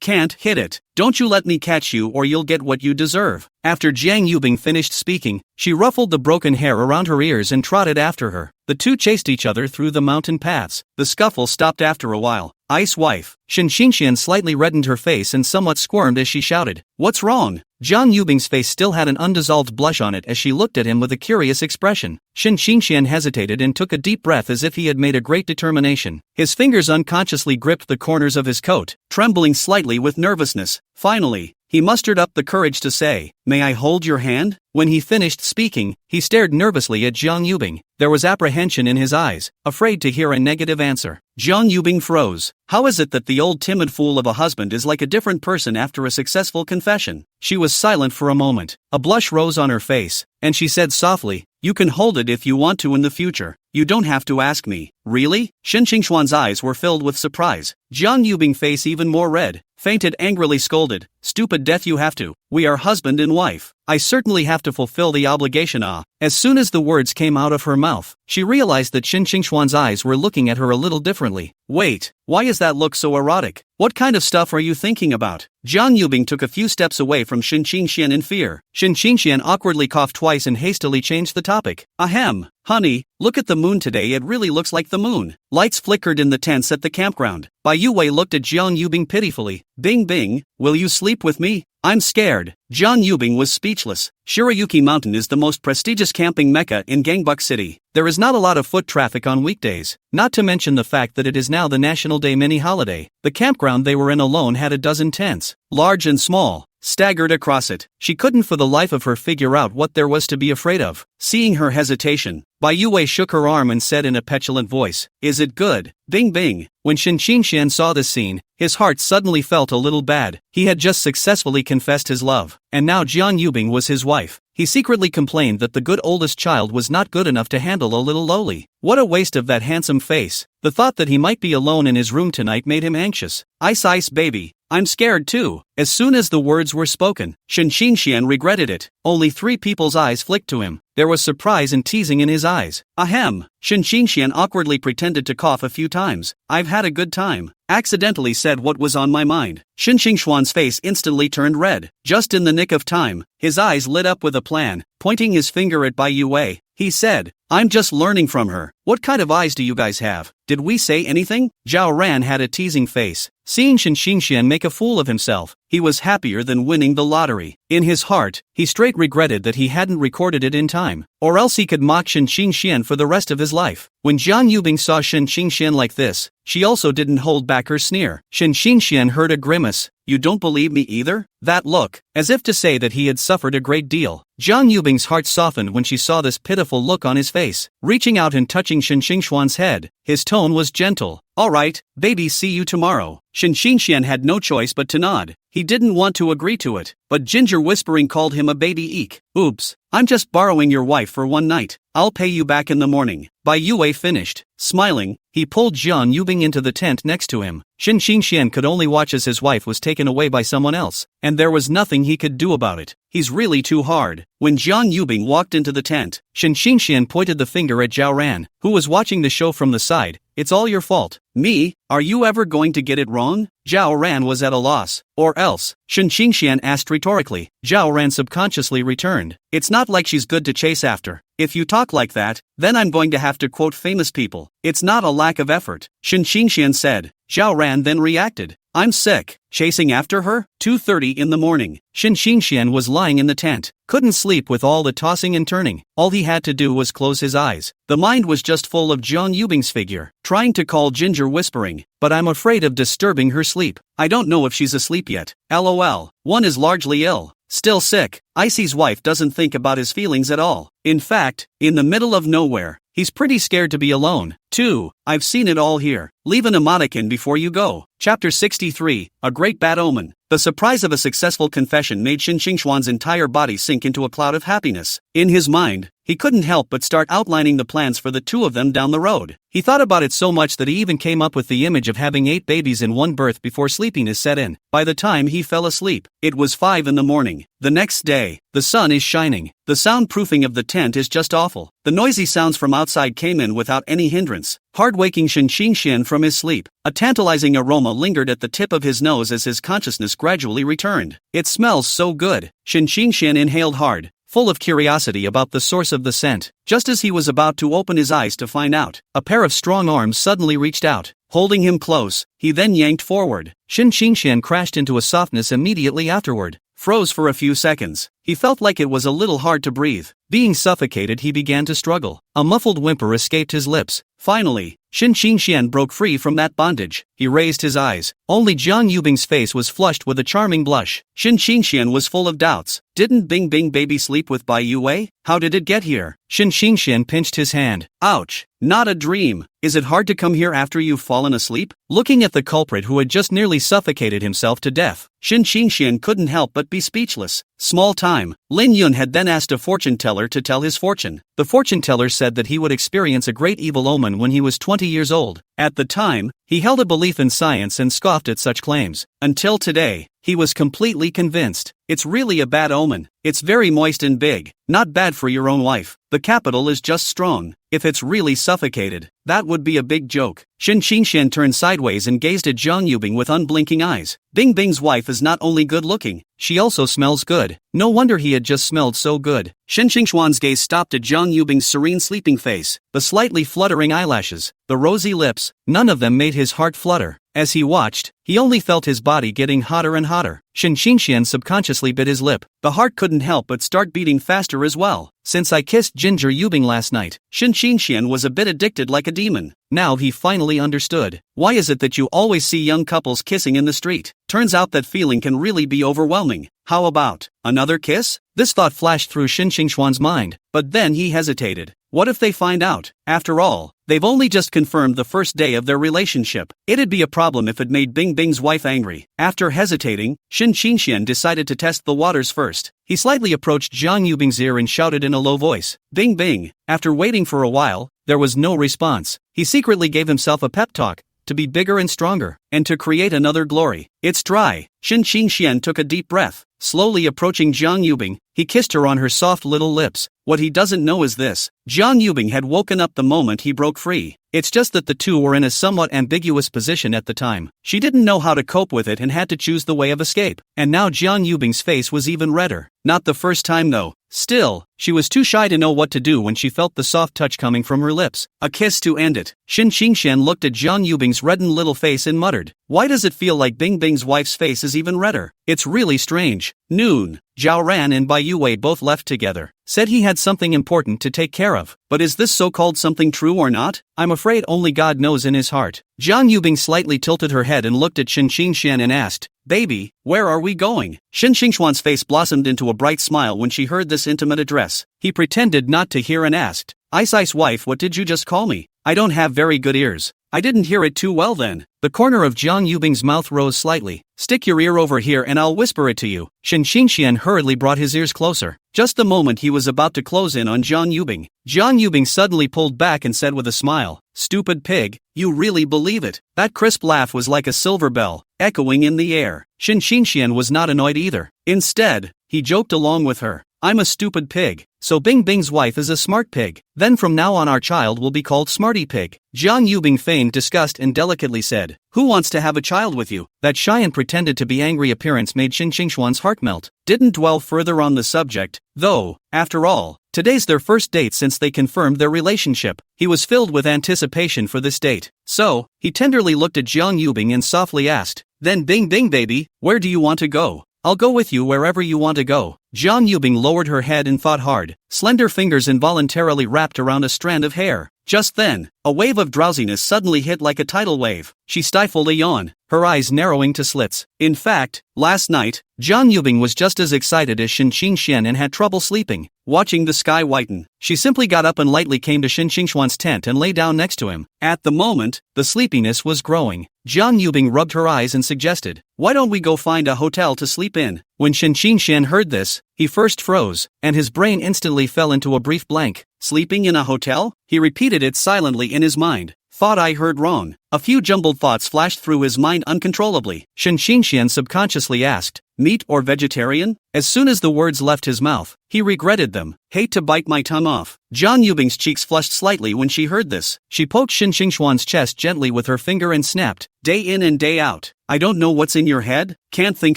can't hit it. Don't you let me catch you or you'll get what you deserve. After Jiang Yubing finished speaking, she ruffled the broken hair around her ears and trotted after her. The two chased each other through the mountain paths. The scuffle stopped after a while. Ice wife. Shen Xingxian slightly reddened her face and somewhat squirmed as she shouted, "What's wrong?" Jiang Yubing's face still had an undissolved blush on it as she looked at him with a curious expression. Shen Xingxian hesitated and took a deep breath as if he had made a great determination. His fingers unconsciously gripped the corners of his coat, trembling slightly with nervousness. Finally, he mustered up the courage to say, "May I hold your hand?" When he finished speaking, he stared nervously at Jiang Yubing. There was apprehension in his eyes, afraid to hear a negative answer. Jiang Yubing froze. How is it that the old timid fool of a husband is like a different person after a successful confession? She was silent for a moment. A blush rose on her face, and she said softly, "You can hold it if you want to in the future. You don't have to ask me." Really? Shen Xingxuan's eyes were filled with surprise. Jiang Yubing's face even more red, fainted angrily scolded, "Stupid death, you have to. We are husband and wife. I certainly have to fulfill the obligation." As soon as the words came out of her mouth, she realized that Shen Xingxuan's eyes were looking at her a little differently. Wait, why is that look so erotic? What kind of stuff are you thinking about? Jiang Yubing took a few steps away from Shen Xingxian in fear. Shen Xingxian awkwardly coughed twice and hastily changed the topic. Ahem, honey, look at the moon today, it really looks like the moon. Lights flickered in the tents at the campground. Bai Yue looked at Jiang Yubing pitifully. Bing bing, will you sleep with me? I'm scared. Jiang Yubing was speechless. Shirayuki Mountain is the most prestigious camping mecca in Gangbuk City. There is not a lot of foot traffic on weekdays, not to mention the fact that it is now the National Day mini holiday. The campground they were in alone had a dozen tents, large and small, staggered across it. She couldn't for the life of her figure out what there was to be afraid of. Seeing her hesitation, Bai Yue shook her arm and said in a petulant voice, "Is it good?" Bing bing. When Shen Xingxian saw this scene, his heart suddenly felt a little bad. He had just successfully confessed his love, and now Jiang Yubing was his wife. He secretly complained that the good oldest child was not good enough to handle a little lowly. What a waste of that handsome face. The thought that he might be alone in his room tonight made him anxious. Ice baby, I'm scared too. As soon as the words were spoken, Shen Xingxian regretted it. Only 3 people's eyes flicked to him. There was surprise and teasing in his eyes. Ahem. Shen Xingxian awkwardly pretended to cough a few times. I've had a good time. Accidentally said what was on my mind. Shen Xingxuan's face instantly turned red. Just in the nick of time, his eyes lit up with a plan. Pointing his finger at Bai Yue, he said, "I'm just learning from her. What kind of eyes do you guys have? Did we say anything?" Zhao Ran had a teasing face. Seeing Shen Xingxian make a fool of himself, he was happier than winning the lottery. In his heart, he straight regretted that he hadn't recorded it in time, or else he could mock Shen Xingxian for the rest of his life. When Jiang Yubing saw Shen Xingxian like this, she also didn't hold back her sneer. Shen Xingxian heard a grimace. "You don't believe me either?" That look, as if to say that he had suffered a great deal. Jiang Yubing's heart softened when she saw this pitiful look on his face. Reaching out and touching Shen Xingxuan's head, his tone was gentle. "All right, baby, see you tomorrow." Shen Xingxian had no choice but to nod. He didn't want to agree to it, but Ginger whispering called him a baby eek. "Oops, I'm just borrowing your wife for one night. I'll pay you back in the morning." Bai Yue finished. Smiling, he pulled Jiang Yubing into the tent next to him. Shen Xingxian could only watch as his wife was taken away by someone else, and there was nothing he could do about it. He's really too hard. When Jiang Yubing walked into the tent, Shen Xingxian pointed the finger at Zhao Ran, who was watching the show from the side. "It's all your fault." "Me? Are you ever going to get it wrong?" Zhao Ran was at a loss. "Or else?" Shen Xingxian asked rhetorically. Zhao Ran subconsciously returned. "It's not like she's good to chase after. If you talk like that, then I'm going to have have to quote famous people. It's not a lack of effort, Shen Xingxian said. Zhao Ran then reacted. I'm sick. Chasing after her? 2:30 in the morning. Shen Xingxian was lying in the tent. Couldn't sleep with all the tossing and turning. All he had to do was close his eyes. The mind was just full of Jiang Yubing's figure. Trying to call Ginger, whispering, but I'm afraid of disturbing her sleep. I don't know if she's asleep yet. LOL. One is largely ill. Still sick. Icy's wife doesn't think about his feelings at all. In fact, in the middle of nowhere, he's pretty scared to be alone. 2. I've seen it all here. Leave an emoticon before you go. Chapter 63, A Great Bad Omen. The surprise of a successful confession made Shen Xingxuan's entire body sink into a cloud of happiness. In his mind, he couldn't help but start outlining the plans for the two of them down the road. He thought about it so much that he even came up with the image of having 8 babies in one birth before sleepiness set in. By the time he fell asleep, it was 5 in the morning. The next day, the sun is shining. The soundproofing of the tent is just awful. The noisy sounds from outside came in without any hindrance, hard-waking Shen Xingxian from his sleep. A tantalizing aroma lingered at the tip of his nose as his consciousness gradually returned. It smells so good. Shen Xingxian inhaled hard, full of curiosity about the source of the scent. Just as he was about to open his eyes to find out, a pair of strong arms suddenly reached out, holding him close. He then yanked forward. Shen Xingxian crashed into a softness immediately afterward, froze for a few seconds. He felt like it was a little hard to breathe. Being suffocated, he began to struggle. A muffled whimper escaped his lips. Finally, Shen Xingxian broke free from that bondage. He raised his eyes. Only Jiang Yubing's face was flushed with a charming blush. Shen Xingxian was full of doubts. Didn't Bing Bing baby sleep with Bai Yue? How did it get here? Shen Xingxian pinched his hand. Ouch. Not a dream. Is it hard to come here after you've fallen asleep? Looking at the culprit who had just nearly suffocated himself to death, Shen Xingxian couldn't help but be speechless. Small time. Lin Yun had then asked a fortune teller to tell his fortune. The fortune teller said that he would experience a great evil omen when he was 20 years old. At the time, he held a belief in science and scoffed at such claims. Until today, he was completely convinced. It's really a bad omen. It's very moist and big. Not bad for your own wife. The capital is just strong. If it's really suffocated, that would be a big joke. Shen Xingxian turned sideways and gazed at Jiang Yubing with unblinking eyes. Bing Bing's wife is not only good looking, she also smells good. No wonder he had just smelled so good. Shen Xingxuan's gaze stopped at Jiang Yubing's serene sleeping face, the slightly fluttering eyelashes, the rosy lips. None of them made his heart flutter. As he watched, he only felt his body getting hotter and hotter. Shen Xingxian subconsciously bit his lip. The heart couldn't help but start beating faster as well. Since I kissed Ginger Yubing last night, Shen Xingxian was a bit addicted like a demon. Now he finally understood. Why is it that you always see young couples kissing in the street? Turns out that feeling can really be overwhelming. How about another kiss? This thought flashed through Shen Xingxuan's mind, but then he hesitated. What if they find out? After all, they've only just confirmed the first day of their relationship. It'd be a problem if it made Bing Bing's wife angry. After hesitating, Shen Xingxian decided to test the waters first. He slightly approached Jiang Yubing's ear and shouted in a low voice, Bing Bing. After waiting for a while, there was no response. He secretly gave himself a pep talk, to be bigger and stronger, and to create another glory. It's dry. Shen Xingxian took a deep breath. Slowly approaching Jiang Yubing, he kissed her on her soft little lips. What he doesn't know is this. Jiang Yubing had woken up the moment he broke free. It's just that the two were in a somewhat ambiguous position at the time. She didn't know how to cope with it and had to choose the way of escape. And now Jiang Yubing's face was even redder. Not the first time though. Still, she was too shy to know what to do when she felt the soft touch coming from her lips. A kiss to end it. Shen Xingxian looked at Jiang Yubing's reddened little face and muttered, why does it feel like Bing Bing's wife's face is even redder? It's really strange. Noon. Zhao Ran and Bai Yue both left together. Said he had something important to take care of. But is this so-called something true or not? I'm afraid only God knows in his heart. Jiang Yubing slightly tilted her head and looked at Shen Xingxian and asked, Baby, where are we going? Shen Xingxuan's face blossomed into a bright smile when she heard this intimate address. He pretended not to hear and asked, Ice wife, what did you just call me? I don't have very good ears. I didn't hear it too well then. The corner of Jiang Yubing's mouth rose slightly. Stick your ear over here and I'll whisper it to you. Shen Xingxian hurriedly brought his ears closer. Just the moment he was about to close in on Jiang Yubing suddenly pulled back and said with a smile, Stupid pig, you really believe it? That crisp laugh was like a silver bell, echoing in the air. Shen Xingxian was not annoyed either. Instead, he joked along with her. I'm a stupid pig, so Bing Bing's wife is a smart pig. Then from now on our child will be called Smarty Pig. Jiang Yubing feigned disgust and delicately said, Who wants to have a child with you? That shy and pretended to be angry appearance made Shen Xingxuan's heart melt. Didn't dwell further on the subject, though, after all, Today's their first date since they confirmed their relationship. He was filled with anticipation for this date. So, he tenderly looked at Jiang Yubing and softly asked, "Then Bing Bing baby, where do you want to go?" "I'll go with you wherever you want to go." Jiang Yubing lowered her head and thought hard. Slender fingers involuntarily wrapped around a strand of hair. Just then, a wave of drowsiness suddenly hit like a tidal wave. She stifled a yawn, her eyes narrowing to slits. In fact, last night, Jiang Yubing was just as excited as Shen Qingxian and had trouble sleeping. Watching the sky whiten, she simply got up and lightly came to Shen Qingxuan's tent and lay down next to him. At the moment, the sleepiness was growing. Jiang Yubing rubbed her eyes and suggested, "Why don't we go find a hotel to sleep in?" When Shen Qingxian heard this, he first froze, and his brain instantly fell into a brief blank. "Sleeping in a hotel?" He repeated it silently in his mind. "Thought I heard wrong." A few jumbled thoughts flashed through his mind uncontrollably. Shen Qingxian subconsciously asked, "Meat or vegetarian?" As soon as the words left his mouth, he regretted them. "Hate to bite my tongue off." Jiang Yubing's cheeks flushed slightly when she heard this. She poked Shen Qingxuan's chest gently with her finger and snapped, "Day in and day out. I don't know what's in your head? Can't think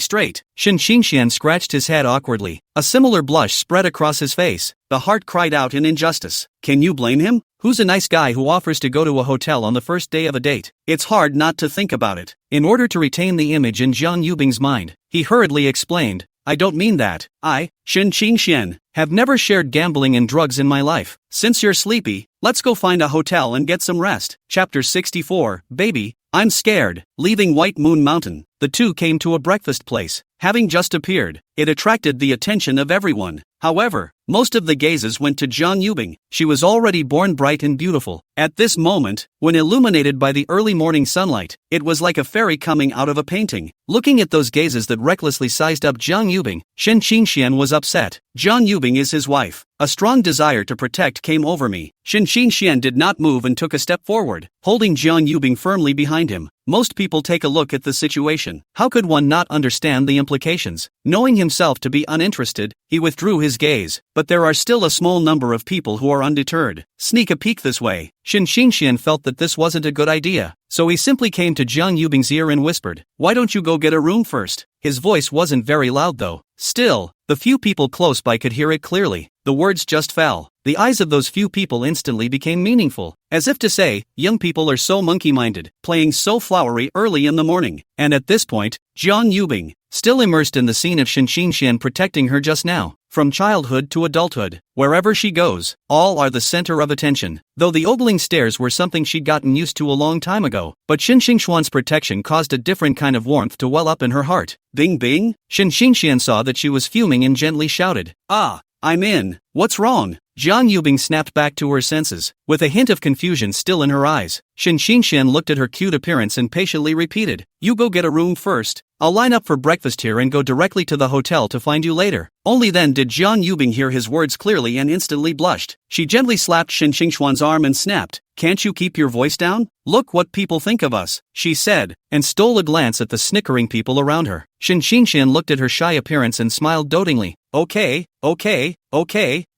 straight." Shen Qingxian scratched his head awkwardly. A similar blush spread across his face. The heart cried out in injustice. Can you blame him? Who's a nice guy who offers to go to a hotel on the first day of a date? It's hard not to think about it. In order to retain the image in Jiang Yubing's mind, he hurriedly explained, "I don't mean that. I, Shen Qingxian, have never shared gambling and drugs in my life. Since you're sleepy, let's go find a hotel and get some rest." Chapter 64, Baby, I'm scared. Leaving White Moon Mountain, the two came to a breakfast place. Having just appeared, it attracted the attention of everyone. However, most of the gazes went to Jiang Yubing. She was already born bright and beautiful. At this moment, when illuminated by the early morning sunlight, it was like a fairy coming out of a painting. Looking at those gazes that recklessly sized up Jiang Yubing, Shen Qingxian was upset. Jiang Yubing is his wife. A strong desire to protect came over me. Shen Qingxian did not move and took a step forward, holding Jiang Yubing firmly behind him. Most people take a look at the situation. How could one not understand the implications? Knowing himself to be uninterested, he withdrew his gaze. But there are still a small number of people who are undeterred. Sneak a peek this way. Shen Qingxian felt that this wasn't a good idea. So he simply came to Jiang Yubing's ear and whispered, "Why don't you go get a room first?" His voice wasn't very loud though. Still, the few people close by could hear it clearly. The words just fell. The eyes of those few people instantly became meaningful, as if to say, young people are so monkey-minded, playing so flowery early in the morning. And at this point, Jiang Yubing, still immersed in the scene of Shen Qingxian protecting her just now, from childhood to adulthood, wherever she goes, all are the center of attention. Though the ogling stares were something she'd gotten used to a long time ago, but Shen Qingxuan's protection caused a different kind of warmth to well up in her heart. Bing Bing? Shen Qingxian saw that she was fuming and gently shouted, "Ah, I'm in. What's wrong?" Jiang Yubing snapped back to her senses, with a hint of confusion still in her eyes. Shen Qingxian looked at her cute appearance and patiently repeated, "You go get a room first. I'll line up for breakfast here and go directly to the hotel to find you later." Only then did Jiang Yubing hear his words clearly and instantly blushed. She gently slapped Shen Qingxuan's arm and snapped, "Can't you keep your voice down? Look what people think of us," she said, and stole a glance at the snickering people around her. Shen Qingxian looked at her shy appearance and smiled dotingly. Okay,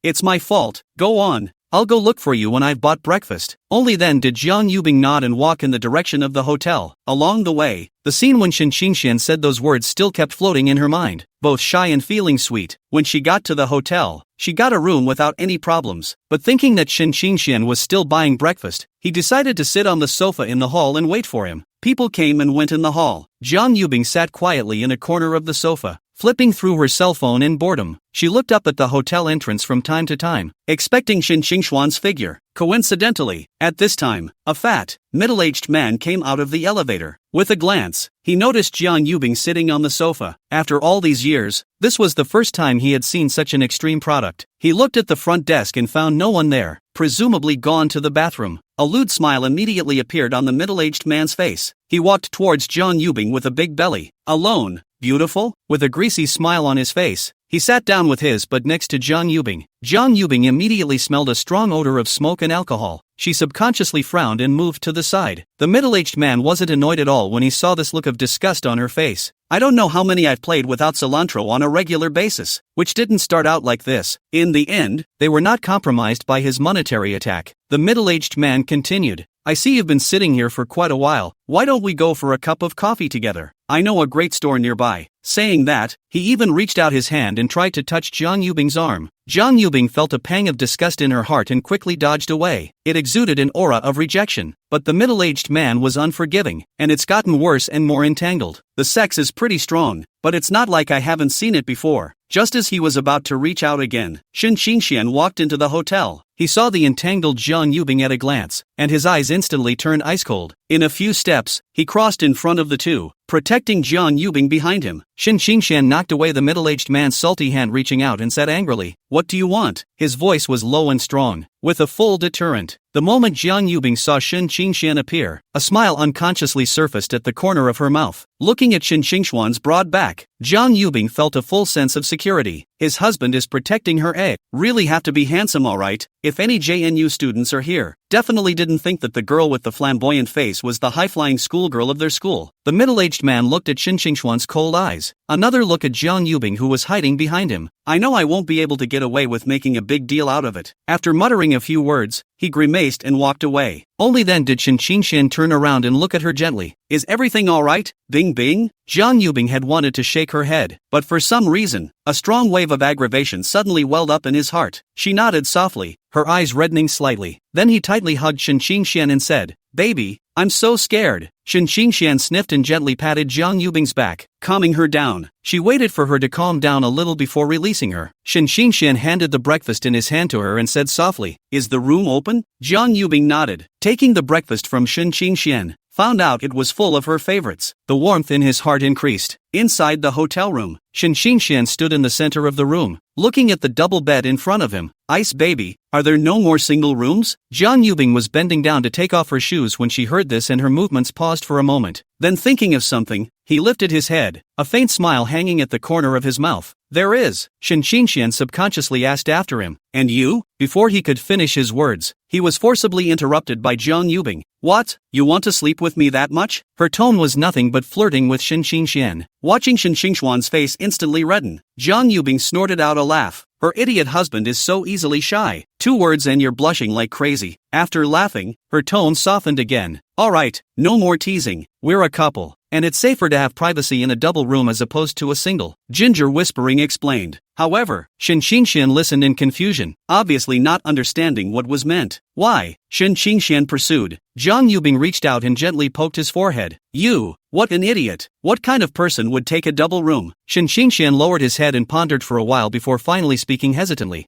it's my fault. Go on. I'll go look for you when I've bought breakfast." Only then did Jiang Yubing nod and walk in the direction of the hotel. Along the way, the scene when Shen Qingxian said those words still kept floating in her mind, both shy and feeling sweet. When she got to the hotel, she got a room without any problems. But thinking that Shen Qingxian was still buying breakfast, he decided to sit on the sofa in the hall and wait for him. People came and went in the hall. Jiang Yubing sat quietly in a corner of the sofa, flipping through her cell phone in boredom. She looked up at the hotel entrance from time to time, expecting Shen Qingxuan's figure. Coincidentally, at this time, a fat, middle-aged man came out of the elevator. With a glance, he noticed Jiang Yubing sitting on the sofa. After all these years, this was the first time he had seen such an extreme product. He looked at the front desk and found no one there, presumably gone to the bathroom. A lewd smile immediately appeared on the middle-aged man's face. He walked towards Jiang Yubing with a big belly. Alone, beautiful, with a greasy smile on his face. He sat down with his butt next to Jiang Yubing. Jiang Yubing immediately smelled a strong odor of smoke and alcohol. She subconsciously frowned and moved to the side. The middle-aged man wasn't annoyed at all when he saw this look of disgust on her face. "I don't know how many I've played without cilantro on a regular basis, which didn't start out like this." In the end, they were not compromised by his monetary attack. The middle-aged man continued, "I see you've been sitting here for quite a while. Why don't we go for a cup of coffee together? I know a great store nearby. Saying that, he even reached out his hand and tried to touch Jiang Yubing's arm. Jiang Yubing felt a pang of disgust in her heart and quickly dodged away. It exuded an aura of rejection. But the middle-aged man was unforgiving, and it's gotten worse and more entangled. The sex is pretty strong, but it's not like I haven't seen it before. Just as he was about to reach out again, Shen Qingxian walked into the hotel. He saw the entangled Jiang Yubing at a glance, and his eyes instantly turned ice-cold. In a few steps, he crossed in front of the two, protecting Jiang Yubing behind him. Shen Qingxian knocked away the middle-aged man's salty hand, reaching out and said angrily, "What do you want?" His voice was low and strong, with a full deterrent. The moment Jiang Yubing saw Shen Qingxian appear, a smile unconsciously surfaced at the corner of her mouth. Looking at Shen Qingxian's broad back, Jiang Yubing felt a full sense of security. His husband is protecting her. Really have to be handsome, alright. If any JNU students are here, definitely didn't think that the girl with the flamboyant face was the high-flying schoolgirl of their school. The middle-aged man looked at Shen Qingxian's cold eyes. Another look at Jiang Yubing, who was hiding behind him. I know I won't be able to get away with making a big deal out of it. After muttering a few words, he grimaced and walked away. Only then did Shen Qingxian turn around and look at her gently. Is everything alright? Bing bing? Jiang Yubing had wanted to shake her head, but for some reason, a strong wave of aggravation suddenly welled up in his heart. She nodded softly, her eyes reddening slightly. Then he tightly hugged Shen Qingxian and said, "Baby, I'm so scared." Shen Qingxian sniffed and gently patted Jiang Yubing's back, calming her down. She waited for her to calm down a little before releasing her. Shen Qingxian handed the breakfast in his hand to her and said softly, "Is the room open?" Jiang Yubing nodded, taking the breakfast from Shen Qingxian. Found out it was full of her favorites. The warmth in his heart increased. Inside the hotel room, Shen Qingxian stood in the center of the room, looking at the double bed in front of him. Ice baby, are there no more single rooms? Jiang Yubing was bending down to take off her shoes when she heard this, and her movements paused for a moment. Then, thinking of something, he lifted his head, a faint smile hanging at the corner of his mouth. There is, Shen Qingxian subconsciously asked after him. And you? Before he could finish his words, he was forcibly interrupted by Jiang Yubing. What? You want to sleep with me that much? Her tone was nothing but flirting with Shen Qingxian. Watching Shen Qingxian's face instantly redden, Jiang Yubing snorted out a laugh. Her idiot husband is so easily shy. 2 words and you're blushing like crazy. After laughing, her tone softened again. Alright, no more teasing. We're a couple, and it's safer to have privacy in a double room as opposed to a single. Ginger whispering explained. However, Shen Qingxian listened in confusion, obviously not understanding what was meant. Why? Shen Qingxian pursued. Jiang Yubing reached out and gently poked his forehead. You, what an idiot. What kind of person would take a double room? Shen Qingxian lowered his head and pondered for a while before finally speaking hesitantly.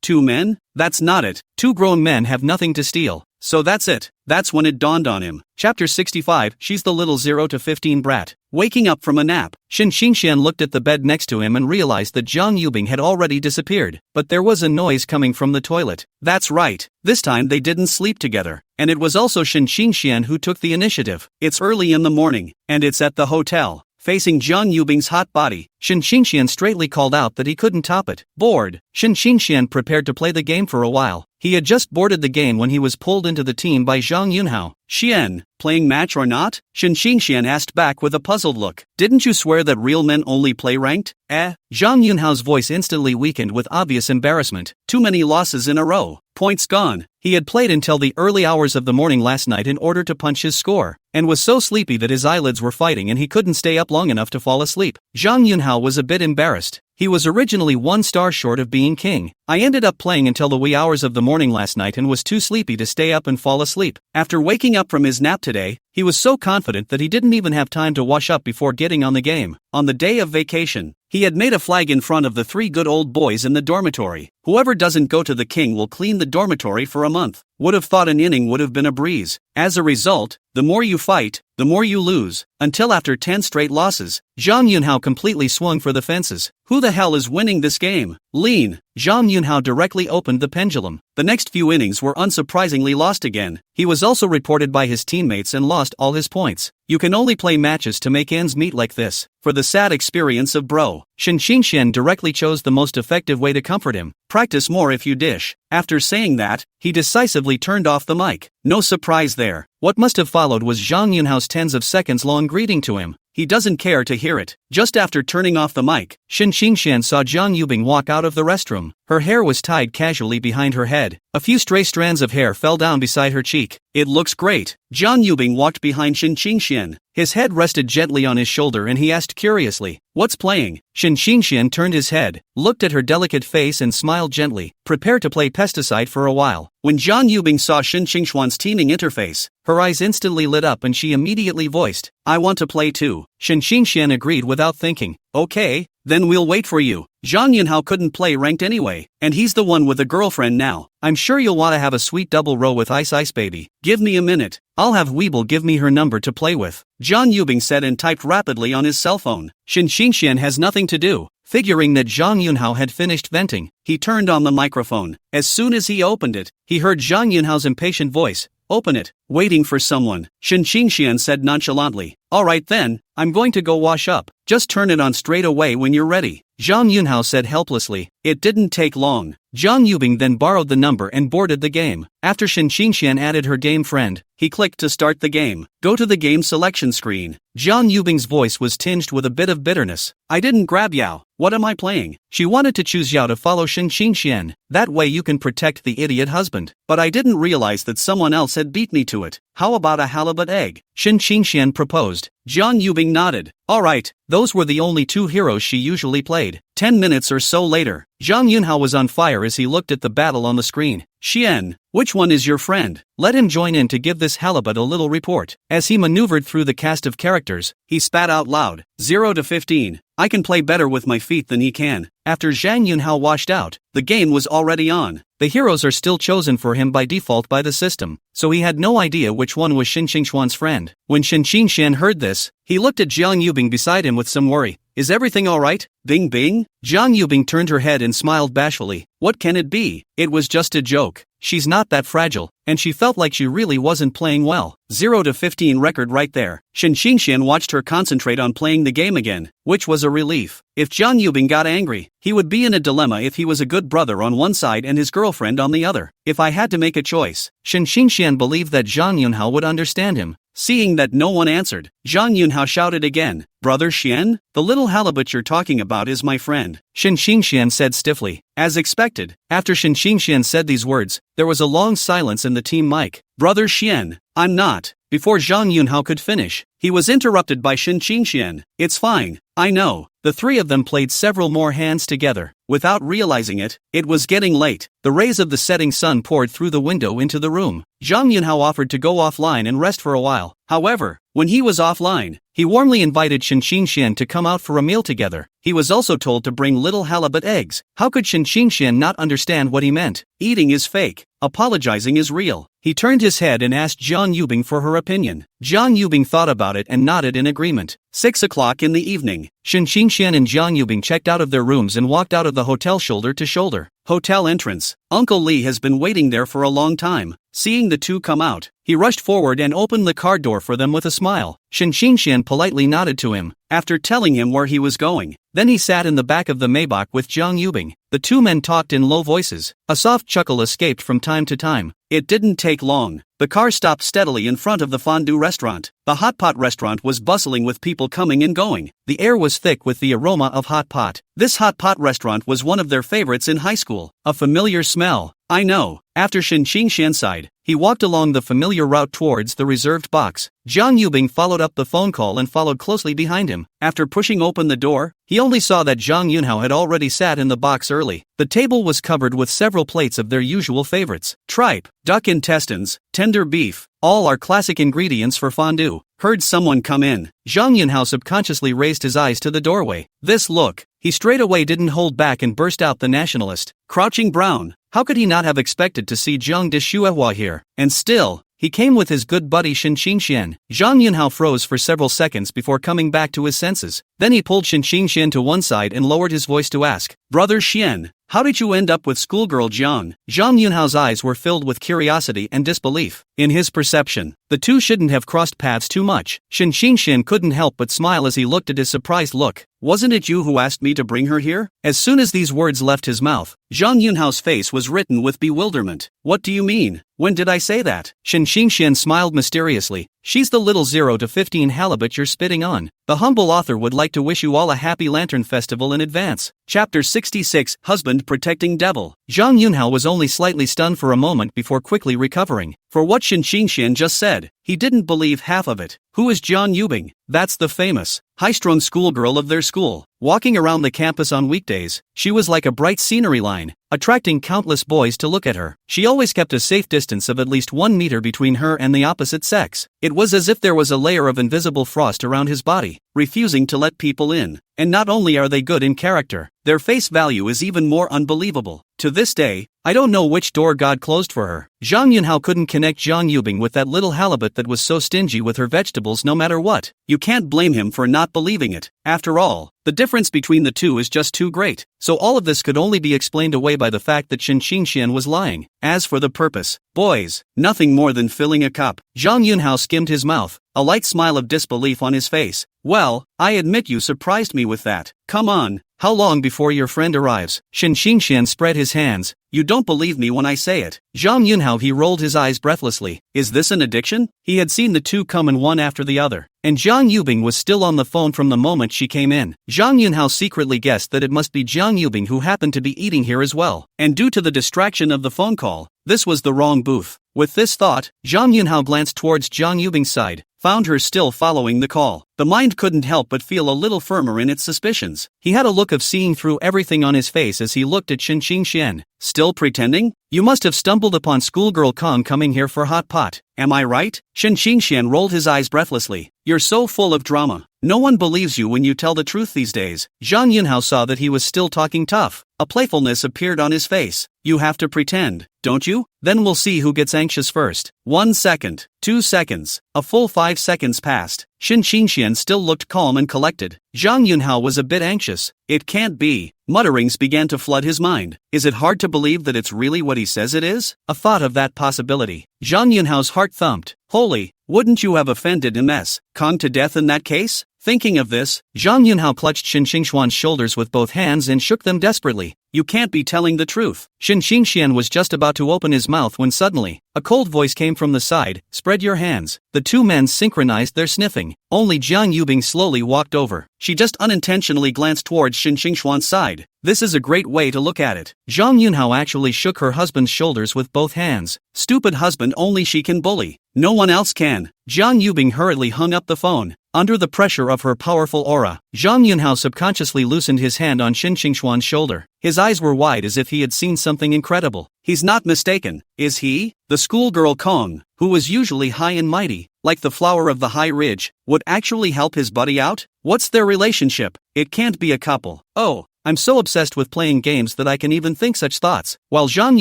2 men? That's not it. 2 grown men have nothing to steal. So that's it. That's when it dawned on him. Chapter 65, She's the little 0 to 15 brat. Waking up from a nap, Shen Qingxian looked at the bed next to him and realized that Jiang Yubing had already disappeared. But there was a noise coming from the toilet. That's right. This time they didn't sleep together. And it was also Shen Qingxian who took the initiative. It's early in the morning, and it's at the hotel. Facing Jiang Yubing's hot body, Shen Qingxian straightly called out that he couldn't top it. Bored, Shen Qingxian prepared to play the game for a while. He had just boarded the game when he was pulled into the team by Zhang Yunhao. Xian, playing match or not? Shen Qingxian asked back with a puzzled look. Didn't you swear that real men only play ranked? Zhang Yunhao's voice instantly weakened with obvious embarrassment. Too many losses in a row. Points gone. He had played until the early hours of the morning last night in order to punch his score, and was so sleepy that his eyelids were fighting and he couldn't stay up long enough to fall asleep. Zhang Yunhao was a bit embarrassed. He was originally 1 star short of being king. I ended up playing until the wee hours of the morning last night and was too sleepy to stay up and fall asleep. After waking up from his nap today, he was so confident that he didn't even have time to wash up before getting on the game. On the day of vacation, he had made a flag in front of the 3 good old boys in the dormitory. Whoever doesn't go to the king will clean the dormitory for a month. Would have thought an inning would have been a breeze. As a result, the more you fight, the more you lose. Until after 10 straight losses, Zhang Yunhao completely swung for the fences. Who the hell is winning this game? Lean. Zhang Yunhao directly opened the pendulum. The next few innings were unsurprisingly lost again. He was also reported by his teammates and lost all his points. You can only play matches to make ends meet like this. For the sad experience of bro, Shen Qingxian directly chose the most effective way to comfort him. Practice more if you dish. After saying that, he decisively turned off the mic. No surprise there. What must have followed was Zhang Yunhao's tens of seconds long greeting to him. He doesn't care to hear it. Just after turning off the mic, Shen Qingxian saw Jiang Yubing walk out of the restroom. Her hair was tied casually behind her head. A few stray strands of hair fell down beside her cheek. It looks great. Jiang Yubing walked behind Shen Qingxian. His head rested gently on his shoulder and he asked curiously, "What's playing?" Shen Qingxian turned his head, looked at her delicate face and smiled gently, "Prepare to play pesticide for a while." When Jiang Yubing saw Shen Qingxian's teaming interface, her eyes instantly lit up and she immediately voiced, "I want to play too." Shen Qingxian agreed without thinking. "Okay, then we'll wait for you." Zhang Yunhao couldn't play ranked anyway, and he's the one with a girlfriend now. "I'm sure you'll want to have a sweet double row with Ice Ice Baby. Give me a minute. I'll have Weeble give me her number to play with," Jiang Yubing said and typed rapidly on his cell phone. Shen Qingxian has nothing to do. Figuring that Zhang Yunhao had finished venting, he turned on the microphone. As soon as he opened it, he heard Zhang Yunhao's impatient voice. "Open it. Waiting for someone," Shen Qingxian said nonchalantly. "Alright then, I'm going to go wash up. Just turn it on straight away when you're ready," Zhang Yunhao said helplessly. It didn't take long. Jiang Yubing then borrowed the number and boarded the game. After Shen Qingxian added her game friend, he clicked to start the game. Go to the game selection screen. Jiang Yubing's voice was tinged with a bit of bitterness. "I didn't grab Yao. What am I playing?" She wanted to choose Yao to follow Shen Qingxian. That way you can protect the idiot husband. "But I didn't realize that someone else had beat me to it. How about a halibut egg?" Shen Qingxian proposed. Jiang Yubing nodded. Alright, those were the only two heroes she usually played. 10 minutes or so later, Zhang Yunhao was on fire as he looked at the battle on the screen. "Xian, which one is your friend? Let him join in to give this halibut a little report." As he maneuvered through the cast of characters, he spat out loud, 0 to 15. "I can play better with my feet than he can." After Zhang Yunhao washed out, the game was already on. The heroes are still chosen for him by default by the system, so he had no idea which one was Shen Qingxian's friend. When Shen Qingxian heard this, he looked at Jiang Yubing beside him with some worry. "Is everything alright? Bing bing?" Jiang Yubing turned her head and smiled bashfully. What can it be? It was just a joke. She's not that fragile, and she felt like she really wasn't playing well. 0 to 15 record right there. Shen Qingxian watched her concentrate on playing the game again, which was a relief. If Jiang Yubing got angry, he would be in a dilemma if he was a good brother on one side and his girlfriend on the other. If I had to make a choice, Shen Qingxian believed that Zhang Yunhao would understand him. Seeing that no one answered, Zhang Yunhao shouted again, "Brother Xian, the little halibut you're talking about is my friend," Shen Qingxian said stiffly. As expected, after Shen Qingxian said these words, there was a long silence in the team mic. "Brother Xian, I'm not." Before Zhang Yunhao could finish, he was interrupted by Shen Qingxian. "It's fine, I know." The three of them played several more hands together. Without realizing it, it was getting late. The rays of the setting sun poured through the window into the room. Zhang Yunhao offered to go offline and rest for a while. However, when he was offline, he warmly invited Shen Qingxian to come out for a meal together. He was also told to bring little halibut eggs. How could Shen Qingxian not understand what he meant? Eating is fake, apologizing is real. He turned his head and asked Jiang Yubing for her opinion. Jiang Yubing thought about it and nodded in agreement. 6 o'clock in the evening. Shen Qingxian and Jiang Yubing checked out of their rooms and walked out of the hotel shoulder to shoulder. Hotel entrance. Uncle Li has been waiting there for a long time. Seeing the two come out, he rushed forward and opened the car door for them with a smile. Shen Qingxian politely nodded to him, after telling him where he was going. Then he sat in the back of the Maybach with Jiang Yubing. The two men talked in low voices. A soft chuckle escaped from time to time. It didn't take long. The car stopped steadily in front of the fondue restaurant. The hot pot restaurant was bustling with people coming and going. The air was thick with the aroma of hot pot. This hot pot restaurant was one of their favorites in high school. A familiar smell. I know. After Shen Qingxian sighed, he walked along the familiar route towards the reserved box. Jiang Yubing followed up the phone call and followed closely behind him. After pushing open the door, he only saw that Zhang Yunhao had already sat in the box early. The table was covered with several plates of their usual favorites. Tripe, duck intestines, tender beef, all are classic ingredients for fondue. Heard someone come in. Zhang Yunhao subconsciously raised his eyes to the doorway. This look, he straightaway didn't hold back and burst out the nationalist. Crouching Brown. How could he not have expected to see Zhang Dishuehua here? And still, he came with his good buddy Shen Qingxian. Zhang Yunhao froze for several seconds before coming back to his senses. Then he pulled Shen Qingxian to one side and lowered his voice to ask, "Brother Xian, how did you end up with schoolgirl Jiang?" Zhang Yunhao's eyes were filled with curiosity and disbelief. In his perception, the two shouldn't have crossed paths too much. Shen Qingxian couldn't help but smile as he looked at his surprised look. "Wasn't it you who asked me to bring her here?" As soon as these words left his mouth, Zhang Yunhao's face was written with bewilderment. What do you mean? When did I say that? Shen Xingxian smiled mysteriously. She's the little 0 to 15 halibut you're spitting on. The humble author would like to wish you all a happy Lantern Festival in advance. Chapter 66, Husband Protecting Devil. Zhang Yunhao was only slightly stunned for a moment before quickly recovering. For what Shen Xingxian just said, he didn't believe half of it. Who is Jian Yubing? That's the famous, high-strung schoolgirl of their school. Walking around the campus on weekdays, she was like a bright scenery line, attracting countless boys to look at her. She always kept a safe distance of at least 1 meter between her and the opposite sex. It was as if there was a layer of invisible frost around his body, refusing to let people in. And not only are they good in character, their face value is even more unbelievable. To this day, I don't know which door God closed for her. Zhang Yunhao couldn't connect Jian Yubing with that little halibut that was so stingy with her vegetables no matter what. You can't blame him for not believing it. After all, the difference between the two is just too great. So all of this could only be explained away by the fact that Shen Xingxian was lying. As for the purpose, boys, nothing more than filling a cup. Zhang Yunhao skimmed his mouth, a light smile of disbelief on his face. Well, I admit you surprised me with that. Come on, how long before your friend arrives? Shen Xingxian spread his hands. You don't believe me when I say it. Zhang Yunhao he rolled his eyes breathlessly. Is this an addiction? He had seen the two come in one after the other. And Jiang Yubing was still on the phone from the moment she came in. Zhang Yunhao secretly guessed that it must be Jiang Yubing who happened to be eating here as well. And due to the distraction of the phone call, this was the wrong booth. With this thought, Zhang Yunhao glanced towards Jiang Yubing's side, found her still following the call. The mind couldn't help but feel a little firmer in its suspicions. He had a look of seeing through everything on his face as he looked at Shen Xingxian. Still pretending? You must have stumbled upon schoolgirl Kong coming here for hot pot. Am I right? Shen Xingxian rolled his eyes breathlessly. You're so full of drama. No one believes you when you tell the truth these days. Zhang Yunhao saw that he was still talking tough. A playfulness appeared on his face. You have to pretend, don't you? Then we'll see who gets anxious first. 1 second, 2 seconds, a full 5 seconds passed. Shen Xingxian still looked calm and collected. Zhang Yunhao was a bit anxious. It can't be. Mutterings began to flood his mind. Is it hard to believe that it's really what he says it is? A thought of that possibility. Zhang Yunhao's heart thumped. Holy, wouldn't you have offended MS Kong to death in that case? Thinking of this, Zhang Yunhao clutched Shen Xingxian's shoulders with both hands and shook them desperately. You can't be telling the truth. Shen Xingxian was just about to open his mouth when suddenly, a cold voice came from the side. Spread your hands. The two men synchronized their sniffing. Only Jiang Yubing slowly walked over. She just unintentionally glanced towards Shen Xingxian's side. This is a great way to look at it. Zhang Yunhao actually shook her husband's shoulders with both hands. Stupid husband, only she can bully. No one else can. Jiang Yubing hurriedly hung up the phone. Under the pressure of her powerful aura, Zhang Yunhao subconsciously loosened his hand on Shen Xingxian's shoulder. His eyes were wide as if he had seen something incredible. He's not mistaken, is he? The schoolgirl Kong, who was usually high and mighty, like the flower of the high ridge, would actually help his buddy out? What's their relationship? It can't be a couple. Oh, I'm so obsessed with playing games that I can even think such thoughts. While Zhang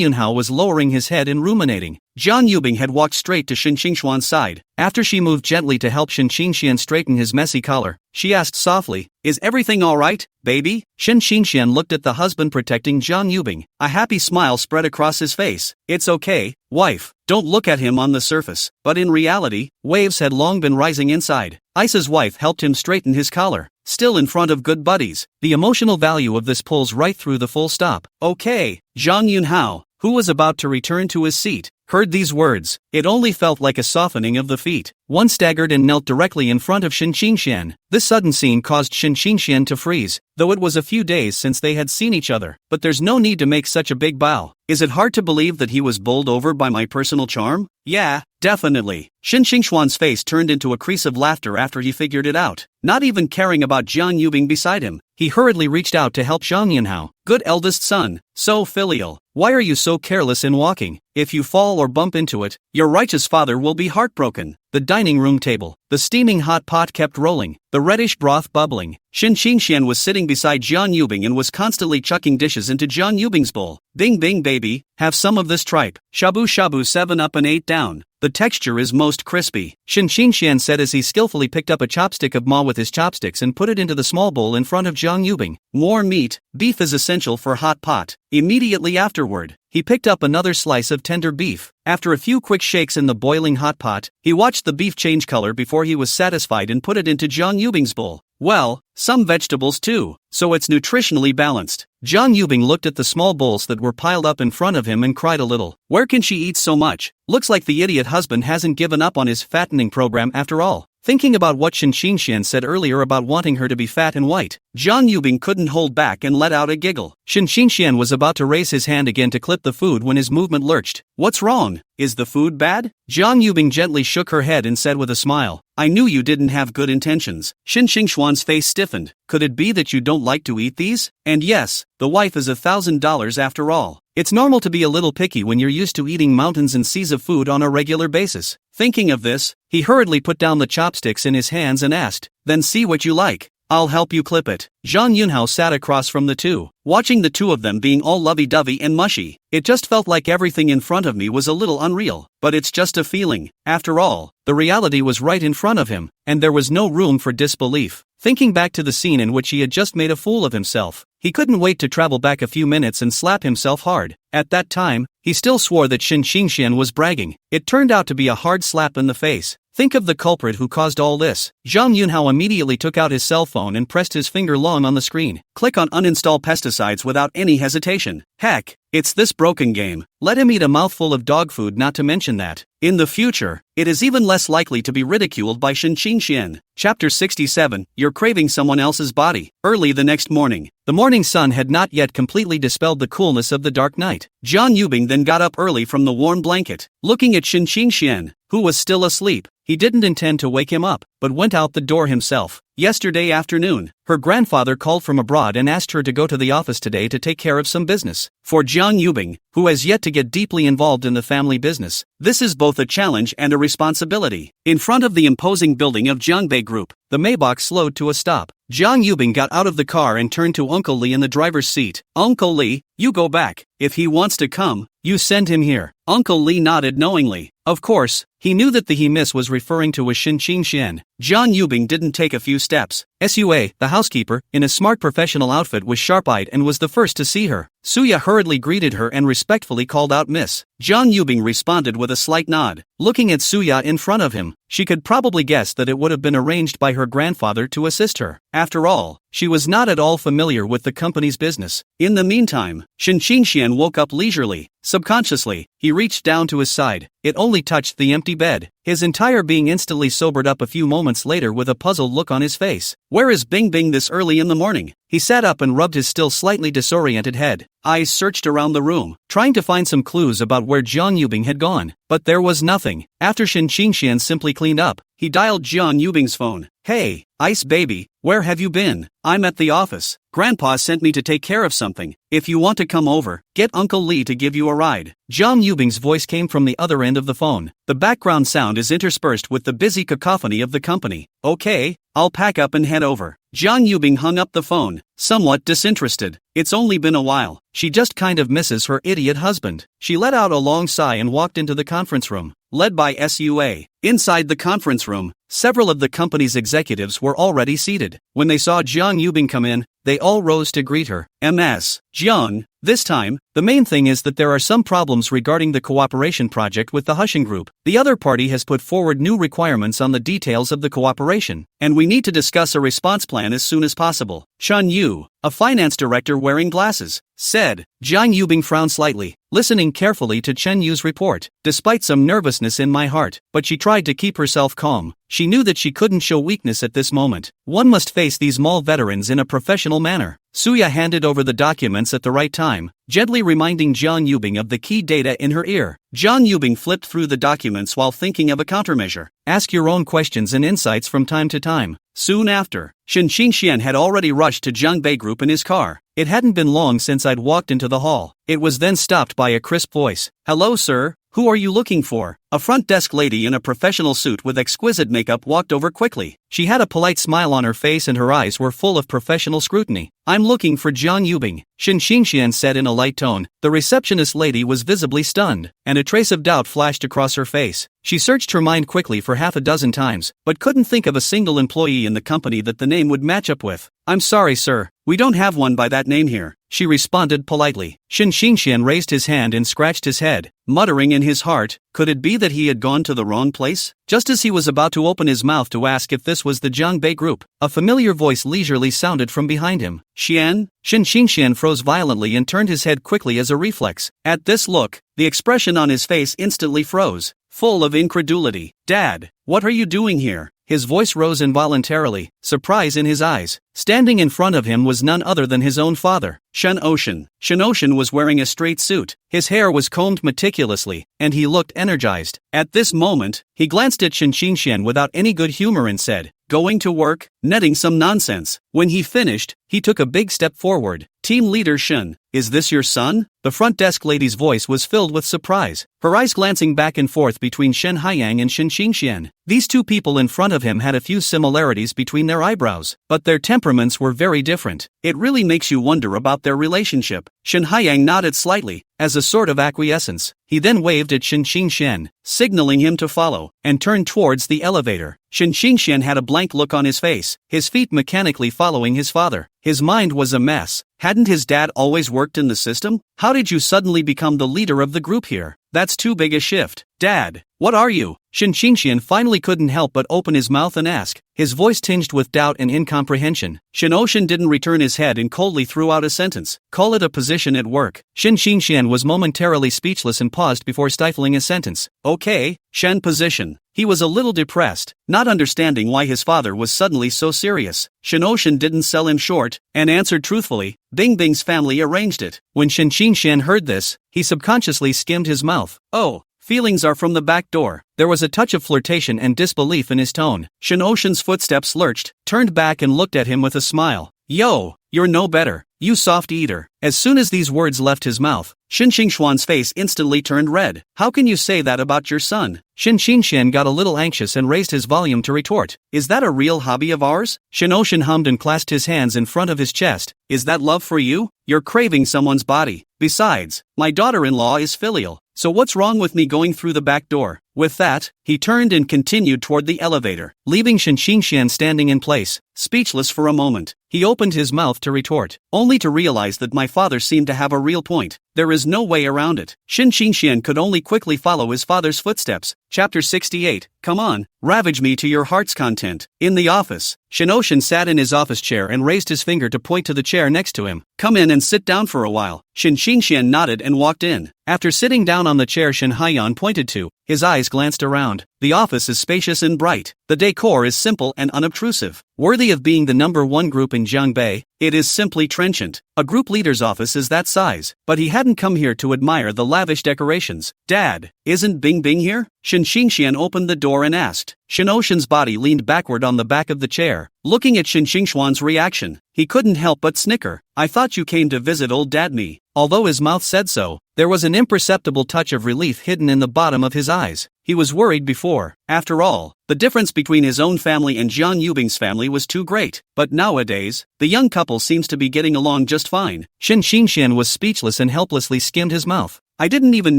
Yunhao was lowering his head and ruminating, Jiang Yubing had walked straight to Shen Xingxian's side. After she moved gently to help Shen Xingxian straighten his messy collar, she asked softly, Is everything alright, baby? Shen Xingxian looked at the husband protecting Jiang Yubing. A happy smile spread across his face. It's okay, wife. Don't look at him on the surface. But in reality, waves had long been rising inside. Isa's wife helped him straighten his collar. Still in front of good buddies. The emotional value of this pulls right through the full stop. Okay, Zhang Yunhao, who was about to return to his seat, heard these words. It only felt like a softening of the feet. One staggered and knelt directly in front of Shen Xingxian. This sudden scene caused Shen Xingxian to freeze, though it was a few days since they had seen each other. But there's no need to make such a big bow. Is it hard to believe that he was bowled over by my personal charm? Yeah, definitely. Shen Xingxian's face turned into a crease of laughter after he figured it out. Not even caring about Jiang Yubing beside him, he hurriedly reached out to help Zhang Yunhao. Good eldest son, so filial. Why are you so careless in walking? If you fall or bump into it, your righteous father will be heartbroken. The dining room table. The steaming hot pot kept rolling, the reddish broth bubbling. Shen Xingxian was sitting beside Jiang Yubing and was constantly chucking dishes into Jiang Yubing's bowl. Bing bing baby, have some of this tripe. Shabu shabu 7 up and 8 down. The texture is most crispy, Shen Xingxian said as he skillfully picked up a chopstick of ma with his chopsticks and put it into the small bowl in front of Jiang Yubing. More meat, beef is essential for hot pot. Immediately afterward, he picked up another slice of tender beef. After a few quick shakes in the boiling hot pot, he watched the beef change color before he was satisfied and put it into Jiang Yubing's bowl. Well, some vegetables too, so it's nutritionally balanced. John Yubing looked at the small bowls that were piled up in front of him and cried a little. Where can she eat so much? Looks like the idiot husband hasn't given up on his fattening program after all. Thinking about what Shin Xian said earlier about wanting her to be fat and white, John Yubing couldn't hold back and let out a giggle. Shin Xian was about to raise his hand again to clip the food when his movement lurched. What's wrong? Is the food bad? John Yubing gently shook her head and said with a smile, I knew you didn't have good intentions. Shin Xuan's face stiffened. Could it be that you don't like to eat these? And yes, the wife is $1,000 after all. It's normal to be a little picky when you're used to eating mountains and seas of food on a regular basis. Thinking of this, he hurriedly put down the chopsticks in his hands and asked, Then see what you like. I'll help you clip it. Zhang Yunhao sat across from the two, watching the two of them being all lovey-dovey and mushy. It just felt like everything in front of me was a little unreal, but it's just a feeling. After all, the reality was right in front of him, and there was no room for disbelief. Thinking back to the scene in which he had just made a fool of himself, he couldn't wait to travel back a few minutes and slap himself hard. At that time, he still swore that Shin Xian was bragging. It turned out to be a hard slap in the face. Think of the culprit who caused all this. Zhang Yunhao immediately took out his cell phone and pressed his finger long on the screen. Click on uninstall pesticides without any hesitation. Heck, it's this broken game. Let him eat a mouthful of dog food, not to mention that, in the future, it is even less likely to be ridiculed by Shin Xian. Chapter 67, You're Craving Someone Else's Body. Early the next morning, the morning sun had not yet completely dispelled the coolness of the dark night. John Yubing then got up early from the warm blanket. Looking at Shin Xian, who was still asleep, he didn't intend to wake him up, but went out the door himself. Yesterday afternoon, her grandfather called from abroad and asked her to go to the office today to take care of some business. For Jiang Yubing, who has yet to get deeply involved in the family business, this is both a challenge and a responsibility. In front of the imposing building of Jiangbei Group, the Maybach slowed to a stop. Jiang Yubing got out of the car and turned to Uncle Li in the driver's seat. Uncle Li, you go back. If he wants to come, you send him here. Uncle Li nodded knowingly. Of course, he knew that the he miss was referring to a Shin Xian. Jiang Yubing didn't take a few steps. Sua, the housekeeper, in a smart professional outfit, was sharp-eyed and was the first to see her. Suya hurriedly greeted her and respectfully called out Miss. Jiang Yubing responded with a slight nod. Looking at Suya in front of him, she could probably guess that it would have been arranged by her grandfather to assist her. After all, she was not at all familiar with the company's business. In the meantime, Shin Xian woke up leisurely. Subconsciously, he reached down to his side. It only touched the empty bed. His entire being instantly sobered up a few moments later with a puzzled look on his face. Where is Bing Bing this early in the morning? He sat up and rubbed his still slightly disoriented head. Eyes searched around the room, trying to find some clues about where Jiang Yubing had gone. But there was nothing. After Shin Xian simply cleaned up, he dialed Jiang Yubing's phone. Hey, Ice Baby, where have you been? I'm at the office. Grandpa sent me to take care of something. If you want to come over, get Uncle Li to give you a ride. Jiang Yubing's voice came from the other end of the phone. The background sound is interspersed with the busy cacophony of the company. Okay, I'll pack up and head over. Jiang Yubing hung up the phone, somewhat disinterested. It's only been a while. She just kind of misses her idiot husband. She let out a long sigh and walked into the conference room, led by Sua. Inside the conference room, several of the company's executives were already seated. When they saw Jiang Yubing come in, they all rose to greet her. Ms. Jiang, this time, the main thing is that there are some problems regarding the cooperation project with the Husheng Group. The other party has put forward new requirements on the details of the cooperation, and we need to discuss a response plan as soon as possible. Chun Yu, a finance director wearing glasses, said. Jiang Yubing frowned slightly, listening carefully to Chen Yu's report. Despite some nervousness in my heart, but she tried to keep herself calm. She knew that she couldn't show weakness at this moment. One must face these mall veterans in a professional manner. Suya handed over the documents at the right time, gently reminding Jiang Yubing of the key data in her ear. Jiang Yubing flipped through the documents while thinking of a countermeasure. Ask your own questions and insights from time to time. Soon after, Shin Xian had already rushed to Jiangbei Group in his car. It hadn't been long since I'd walked into the hall. It was then stopped by a crisp voice. Hello, sir. Who are you looking for? A front desk lady in a professional suit with exquisite makeup walked over quickly. She had a polite smile on her face and her eyes were full of professional scrutiny. I'm looking for Jiang Yubing, Shin Xian said in a light tone. The receptionist lady was visibly stunned, and a trace of doubt flashed across her face. She searched her mind quickly for half a dozen times, but couldn't think of a single employee in the company that the name would match up with. I'm sorry, sir. We don't have one by that name here. she responded politely. Shin Xingxian raised his hand and scratched his head, muttering in his heart, could it be that he had gone to the wrong place? Just as he was about to open his mouth to ask if this was the Jiangbei group, a familiar voice leisurely sounded from behind him. Xian? Shin Xingxian froze violently and turned his head quickly as a reflex. At this look, the expression on his face instantly froze, full of incredulity. Dad, what are you doing here? His voice rose involuntarily, surprise in his eyes. Standing in front of him was none other than his own father, Shen Ocean. Shen Ocean was wearing a straight suit, his hair was combed meticulously, and he looked energized. At this moment, he glanced at Shin Xingxian without any good humor and said, going to work, netting some nonsense. When he finished, he took a big step forward. Team leader Shen, is this your son? The front desk lady's voice was filled with surprise, her eyes glancing back and forth between Shen Haiyang and Shin Xingxian. These two people in front of him had a few similarities between their eyebrows, but their temperaments were very different. It really makes you wonder about their relationship. Shen Haiyang nodded slightly, as a sort of acquiescence. He then waved at Shin Xingxian, signaling him to follow, and turned towards the elevator. Shin Xingxian had a blank look on his face, his feet mechanically following his father. His mind was a mess. Hadn't his dad always worked in the system? How did you suddenly become the leader of the group here? That's too big a shift. Dad, what are you? Shin Xingxian finally couldn't help but open his mouth and ask, his voice tinged with doubt and incomprehension. Shin Ocean didn't return his head and coldly threw out a sentence. Call it a position at work. Shin Xingxian was momentarily speechless and paused before stifling a sentence. Okay, Shen position. He was a little depressed, not understanding why his father was suddenly so serious. Shin Ocean didn't sell him short, and answered truthfully, Bing Bing's family arranged it. When Shin Xingxian heard this, he subconsciously skimmed his mouth. Oh, feelings are from the back door. There was a touch of flirtation and disbelief in his tone. Shin Ocean's footsteps lurched, turned back and looked at him with a smile. Yo, you're no better, you soft eater. As soon as these words left his mouth, Shin Xingxuan's face instantly turned red. How can you say that about your son? Shin Xingxian got a little anxious and raised his volume to retort. Is that a real hobby of ours? Shin Ocean hummed and clasped his hands in front of his chest. Is that love for you? You're craving someone's body. Besides, my daughter-in-law is filial, so what's wrong with me going through the back door? With that, he turned and continued toward the elevator, leaving Shin Xingxian standing in place, speechless for a moment. He opened his mouth to retort, only to realize that my father seemed to have a real point. There is no way around it. Shin Xingxian could only quickly follow his father's footsteps. Chapter 68, come on, ravage me to your heart's content. In the office, Shin Ocean sat in his office chair and raised his finger to point to the chair next to him. Come in and sit down for a while. Shin Xingxian nodded and walked in. After sitting down on the chair Shin Haiyang pointed to, his eyes glanced around. The office is spacious and bright. The decor is simple and unobtrusive. Worthy of being the #1 group in Jiangbei, it is simply trenchant. A group leader's office is that size, but he hadn't come here to admire the lavish decorations. Dad, isn't Bing Bing here? Shin Xingxian opened the door and asked. Shin Ocean's body leaned backward on the back of the chair, looking at Shin Xingxuan's reaction. He couldn't help but snicker. I thought you came to visit old dad me. Although his mouth said so, there was an imperceptible touch of relief hidden in the bottom of his eyes. He was worried before. After all, the difference between his own family and Jiang Yubing's family was too great. But nowadays, the young couple seems to be getting along just fine. Shin Xingxian was speechless and helplessly skimmed his mouth. I didn't even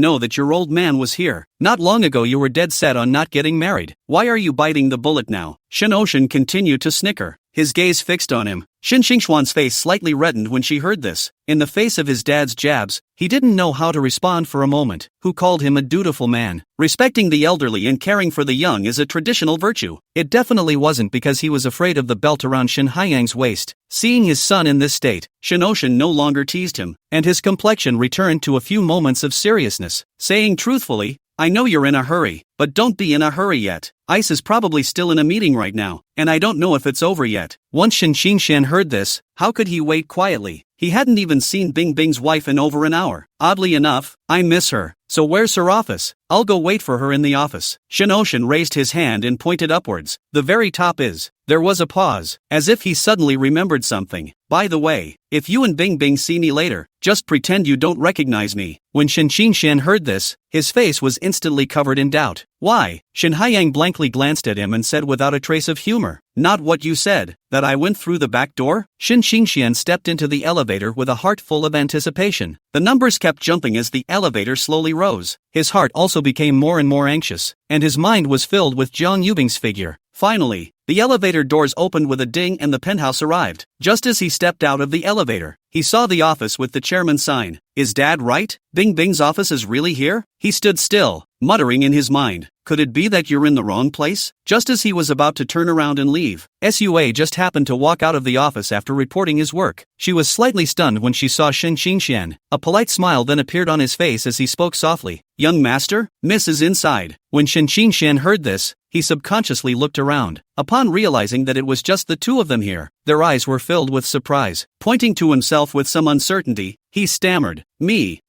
know that your old man was here. Not long ago you were dead set on not getting married. Why are you biting the bullet now? Shin Ocean continued to snicker, his gaze fixed on him. Shin Xingxuan's face slightly reddened when she heard this. In the face of his dad's jabs, he didn't know how to respond for a moment. Who called him a dutiful man? Respecting the elderly and caring for the young is a traditional virtue. It definitely wasn't because he was afraid of the belt around Shin Haiyang's waist. Seeing his son in this state, Shin Ocean no longer teased him, and his complexion returned to a few moments of seriousness, saying truthfully, I know you're in a hurry, but don't be in a hurry yet. Ice is probably still in a meeting right now, and I don't know if it's over yet. Once Shin Xingxian heard this, how could he wait quietly? He hadn't even seen Bing Bing's wife in over an hour. Oddly enough, I miss her. So where's her office? I'll go wait for her in the office. Shin Ocean raised his hand and pointed upwards. The very top is. There was a pause, as if he suddenly remembered something. By the way, if you and Bing Bing see me later, just pretend you don't recognize me. When Shin Xingxian heard this, his face was instantly covered in doubt. Why? Shin Haiyang blankly glanced at him and said without a trace of humor, not what you said, that I went through the back door? Shin Xingxian stepped into the elevator with a heart full of anticipation. The numbers kept jumping as the elevator slowly rose. His heart also became more and more anxious, and his mind was filled with Jiang Yubing's figure. Finally, The elevator doors opened with a ding and the penthouse arrived. Just as he stepped out of the elevator, he saw the office with the chairman's sign. Is Dad right? Bing Bing's office is really here? He stood still, muttering in his mind. Could it be that you're in the wrong place? Just as he was about to turn around and leave, Sua just happened to walk out of the office after reporting his work. She was slightly stunned when she saw Shen Xingxian. A polite smile then appeared on his face as he spoke softly. Young master, Miss is inside. When Shen Xingxian heard this, he subconsciously looked around. Upon realizing that it was just the two of them here, their eyes were filled with surprise. Pointing to himself with some uncertainty, he stammered, Me?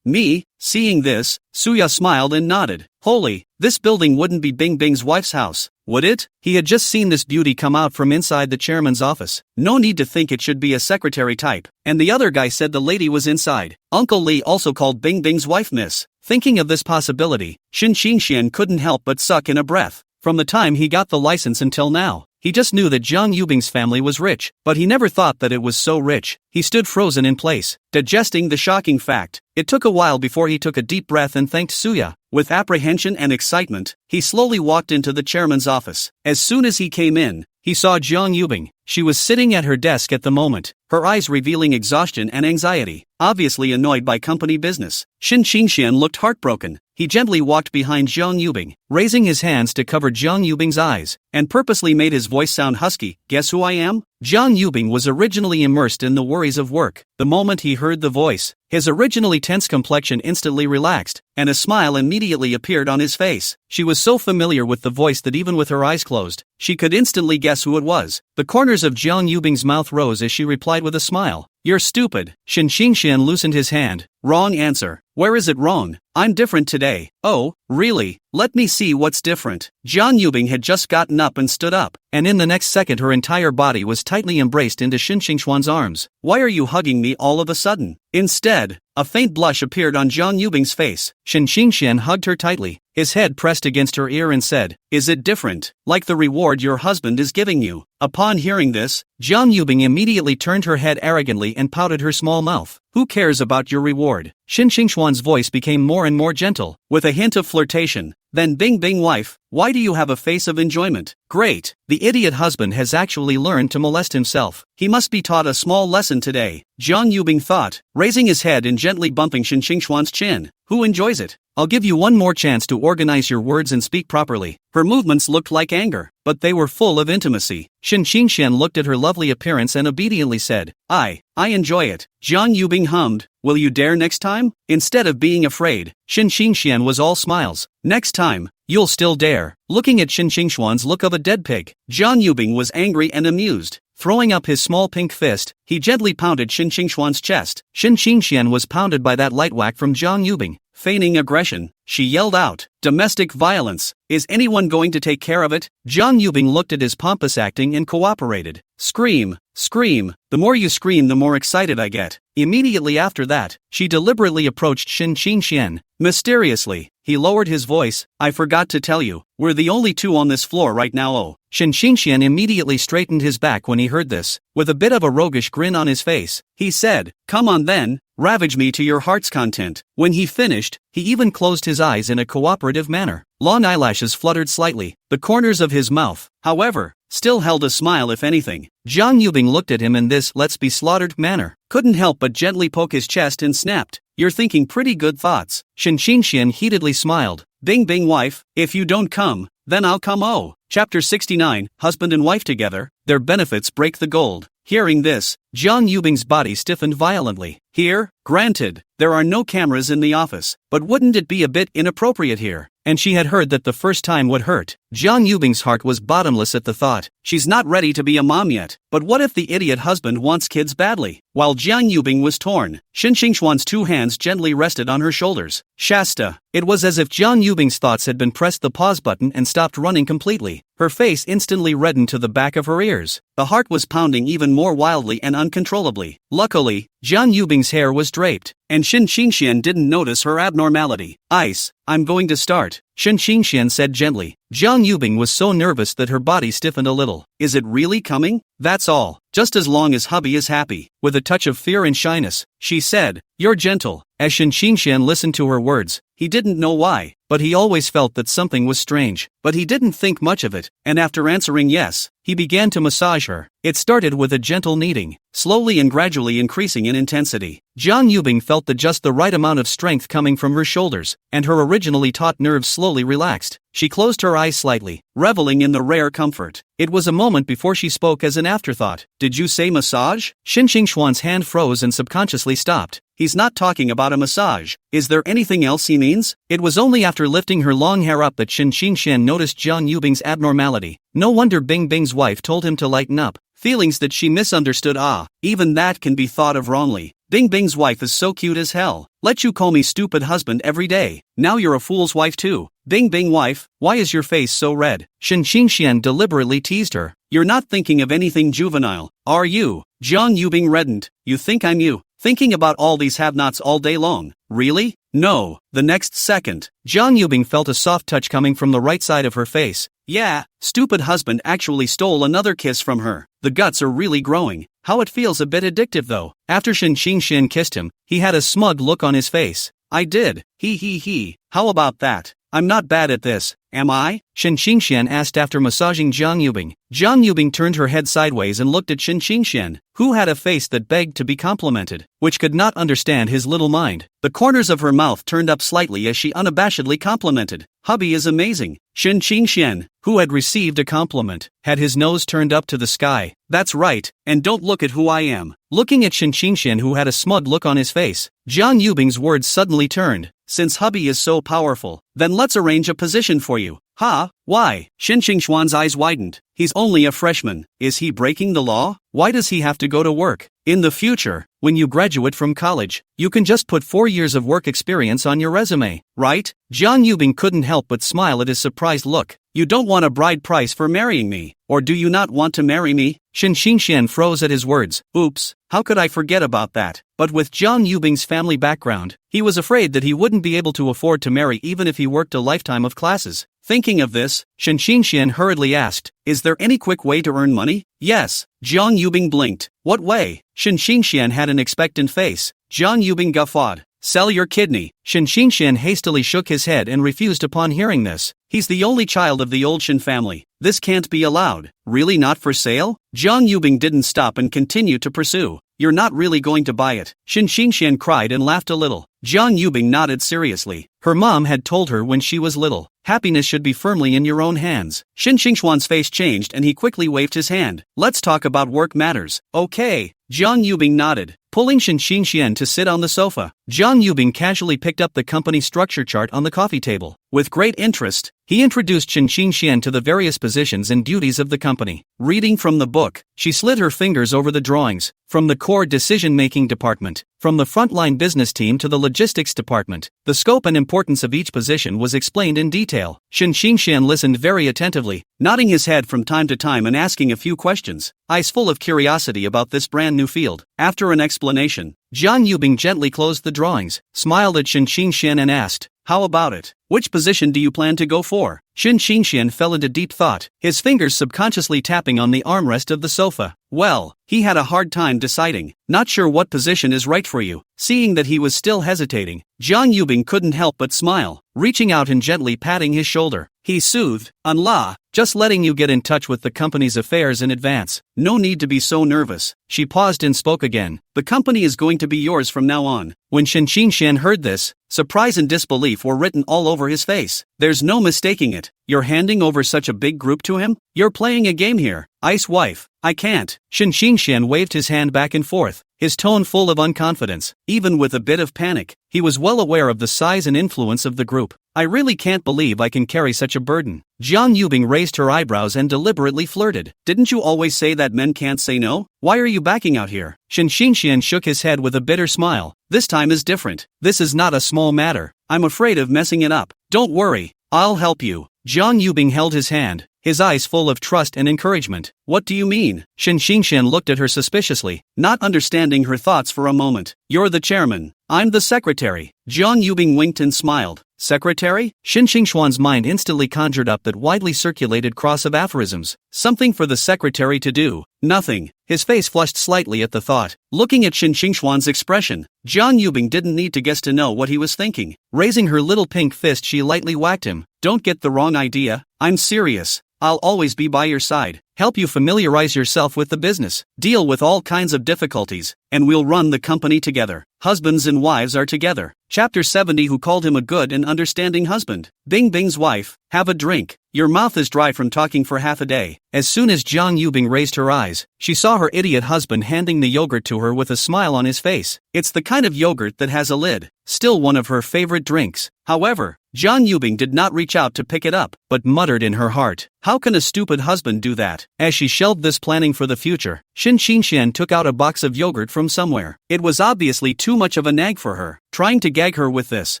Seeing this, Suya smiled and nodded. Holy, this building wouldn't be Bing Bing's wife's house, would it? He had just seen this beauty come out from inside the chairman's office. No need to think it should be a secretary type. And the other guy said the lady was inside. Uncle Lee also called Bing Bing's wife Miss. Thinking of this possibility, Shen Xingxian couldn't help but suck in a breath. From the time he got the license until now, he just knew that Jiang Yubing's family was rich, but he never thought that it was so rich. He stood frozen in place, digesting the shocking fact. It took a while before he took a deep breath and thanked Suya. With apprehension and excitement, he slowly walked into the chairman's office. As soon as he came in, he saw Jiang Yubing. She was sitting at her desk at the moment, her eyes revealing exhaustion and anxiety, obviously annoyed by company business. Shen Xingxian looked heartbroken. He gently walked behind Jiang Yubing, raising his hands to cover Jiang Yubing's eyes, and purposely made his voice sound husky. Guess who I am? Jiang Yubing was originally immersed in the worries of work. The moment he heard the voice, his originally tense complexion instantly relaxed, and a smile immediately appeared on his face. She was so familiar with the voice that even with her eyes closed, she could instantly guess who it was. The corners of Jiang Yubing's mouth rose as she replied with a smile. You're stupid. Shen Xingxian loosened his hand. Wrong answer. Where is it wrong? I'm different today. Oh, really? Let me see what's different. Jiang Yubing had just gotten up and stood up, and in the next second her entire body was tightly embraced into Shen Xingxuan's arms. Why are you hugging me all of a sudden? Instead, a faint blush appeared on Jiang Yubing's face. Shen Xingxian hugged her tightly, his head pressed against her ear and said, Is it different, like the reward your husband is giving you? Upon hearing this, Jiang Yubing immediately turned her head arrogantly and pouted her small mouth. Who cares about your reward? Shen Xingxuan's voice became more and more gentle, with a hint of flirtation. Then Bing Bing wife, why do you have a face of enjoyment? Great, the idiot husband has actually learned to molest himself. He must be taught a small lesson today, Jiang Yubing thought, raising his head and gently bumping Shen Xingxuan's chin. Who enjoys it? I'll give you one more chance to organize your words and speak properly. Her movements looked like anger, but they were full of intimacy. Shen Xingxian looked at her lovely appearance and obediently said, I enjoy it. Jiang Yubing hummed, will you dare next time? Instead of being afraid, Shen Xingxian was all smiles. Next time, you'll still dare. Looking at Shen Xingxuan's look of a dead pig, Jiang Yubing was angry and amused. Throwing up his small pink fist, he gently pounded Shen Xingxuan's chest. Shen Xingxian was pounded by that light whack from Jiang Yubing. Feigning aggression, she yelled out, Domestic violence. Is anyone going to take care of it? Jiang Yubing looked at his pompous acting and cooperated. Scream, scream. The more you scream, the more excited I get. Immediately after that, she deliberately approached Shen Xingxian. Mysteriously, he lowered his voice. I forgot to tell you, we're the only two on this floor right now. Oh. Shen Xingxian immediately straightened his back when he heard this. With a bit of a roguish grin on his face, he said, Come on then, ravage me to your heart's content. When he finished, he even closed his eyes in a cooperative manner. Long eyelashes fluttered slightly. The corners of his mouth, however, still held a smile if anything. Jiang Yubing looked at him in this let's be slaughtered manner, couldn't help but gently poke his chest and snapped, You're thinking pretty good thoughts. Shen Xingxian heatedly smiled. Bing Bing wife, if you don't come, then I'll come. Oh. Chapter 69, Husband and Wife Together, Their Benefits Break the Gold. Hearing this, Jiang Yubing's body stiffened violently. Here, granted, there are no cameras in the office, but wouldn't it be a bit inappropriate here? And she had heard that the first time would hurt. Jiang Yubing's heart was bottomless at the thought. She's not ready to be a mom yet, but what if the idiot husband wants kids badly? While Jiang Yubing was torn, Shen Xingxuan's two hands gently rested on her shoulders. Shasta. It was as if Jiang Yubing's thoughts had been pressed the pause button and stopped running completely. Her face instantly reddened to the back of her ears. The heart was pounding even more wildly and uncontrollably. Luckily, Jiang Yubing's hair was draped, and Shen Xingxian didn't notice her abnormality. Ice, I'm going to start, Shen Xingxian said gently. Jiang Yubing was so nervous that her body stiffened a little. Is it really coming? That's all, just as long as hubby is happy. With a touch of fear and shyness, she said, You're gentle. As Shen Xingxian listened to her words, he didn't know why, but he always felt that something was strange. But he didn't think much of it, and after answering yes, he began to massage her. It started with a gentle kneading, slowly and gradually increasing in intensity. Jiang Yubing felt just the right amount of strength coming from her shoulders, and her originally taut nerves slowly relaxed. She closed her eyes slightly, reveling in the rare comfort. It was a moment before she spoke as an afterthought. Did you say massage? Shin Xingxuan's hand froze and subconsciously stopped. He's not talking about a massage. Is there anything else he means? It was only after lifting her long hair up that Shin Xingxian noticed Jiang Yubing's abnormality. No wonder Bing Bing's wife told him to lighten up. Feelings that she misunderstood. Even that can be thought of wrongly. Bing Bing's wife is so cute as hell. Let you call me stupid husband every day. Now you're a fool's wife too. Bing Bing wife, why is your face so red? Shin Xingxian deliberately teased her. You're not thinking of anything juvenile, are you? Jiang Yubing reddened. You think I'm you? Thinking about all these have-nots all day long? Really? No. The next second, Jiang Yubing felt a soft touch coming from the right side of her face. Yeah, stupid husband actually stole another kiss from her. The guts are really growing. How it feels a bit addictive though. After Shin Xingxian kissed him, he had a smug look on his face. I did. He. How about that? I'm not bad at this, am I? Shin Xingxian asked after massaging Jiang Yubing. Jiang Yubing turned her head sideways and looked at Shin Xingxian, who had a face that begged to be complimented, which could not understand his little mind. The corners of her mouth turned up slightly as she unabashedly complimented. Hubby is amazing. Shin Xingxian, who had received a compliment, had his nose turned up to the sky. That's right, and don't look at who I am. Looking at Shin Xingxian, who had a smug look on his face, Jiang Yubing's words suddenly turned. Since hubby is so powerful, then let's arrange a position for you. Ha? Why? Shin Xingxuan's eyes widened. He's only a freshman. Is he breaking the law? Why does he have to go to work? In the future, when you graduate from college, you can just put 4 years of work experience on your resume, right? Jiang Yubing couldn't help but smile at his surprised look. You don't want a bride price for marrying me, or do you not want to marry me? Shin Xingxian froze at his words. Oops, how could I forget about that? But with Jiang Yubing's family background, he was afraid that he wouldn't be able to afford to marry even if he worked a lifetime of classes. Thinking of this, Shin Xingxian hurriedly asked, is there any quick way to earn money? Yes. Jiang Yubing blinked. What way? Shin Xingxian had an expectant face. Jiang Yubing guffawed. Sell your kidney. Shin Xingxian hastily shook his head and refused upon hearing this. He's the only child of the old Shin family. This can't be allowed. Really not for sale? Jiang Yubing didn't stop and continued to pursue. You're not really going to buy it. Shin Xingxian cried and laughed a little. Jiang Yubing nodded seriously. Her mom had told her when she was little, happiness should be firmly in your own hands. Shin Xingxuan's face changed and he quickly waved his hand. Let's talk about work matters. Okay. Jiang Yubing nodded, pulling Shin Xingxian to sit on the sofa. Jiang Yubing casually picked up the company structure chart on the coffee table. With great interest, he introduced Shin Xingxian to the various positions and duties of the company. Reading from the book, she slid her fingers over the drawings. From the core decision-making department, from the frontline business team to the logistics department, the scope and importance of each position was explained in detail. Shin Xingxian listened very attentively, nodding his head from time to time and asking a few questions, eyes full of curiosity about this brand new field. After an explanation, Jiang Yubing gently closed the drawings, smiled at Shin Xingxian and asked, how about it? Which position do you plan to go for? Shin Xingxian fell into deep thought, his fingers subconsciously tapping on the armrest of the sofa. Well, he had a hard time deciding, not sure what position is right for you. Seeing that he was still hesitating, Jiang Yubing couldn't help but smile, reaching out and gently patting his shoulder. He soothed, "Allah, just letting you get in touch with the company's affairs in advance. No need to be so nervous." She paused and spoke again. "The company is going to be yours from now on." When Shin Xingxian heard this, surprise and disbelief were written all over his face. There's no mistaking it. You're handing over such a big group to him? You're playing a game here. Ice wife. I can't. Shin Xingxian waved his hand back and forth, his tone full of unconfidence, even with a bit of panic. He was well aware of the size and influence of the group. I really can't believe I can carry such a burden. Jiang Yubing raised her eyebrows and deliberately flirted. Didn't you always say that men can't say no? Why are you backing out here? Shin Xingxian shook his head with a bitter smile. This time is different. This is not a small matter. I'm afraid of messing it up. Don't worry. I'll help you. Jiang Yubing held his hand, his eyes full of trust and encouragement. What do you mean? Shin Xingxian looked at her suspiciously, not understanding her thoughts for a moment. You're the chairman. I'm the secretary. Jiang Yubing winked and smiled. Secretary? Shin Xingxuan's mind instantly conjured up that widely circulated cross of aphorisms. Something for the secretary to do. Nothing. His face flushed slightly at the thought. Looking at Shin Xingxuan's expression, Jiang Yubing didn't need to guess to know what he was thinking. Raising her little pink fist, she lightly whacked him. Don't get the wrong idea. I'm serious. I'll always be by your side, help you familiarize yourself with the business, deal with all kinds of difficulties, and we'll run the company together. Husbands and wives are together. Chapter 70. Who called him a good and understanding husband? Bing Bing's wife. Have a drink. Your mouth is dry from talking for half a day. As soon as Jiang Yubing raised her eyes, she saw her idiot husband handing the yogurt to her with a smile on his face. It's the kind of yogurt that has a lid. Still one of her favorite drinks. However, Jiang Yubing did not reach out to pick it up, but muttered in her heart, how can a stupid husband do that? As she shelved this planning for the future, Shin Xingxian took out a box of yogurt from somewhere. It was obviously too much of a nag for her. Trying to gag her with this.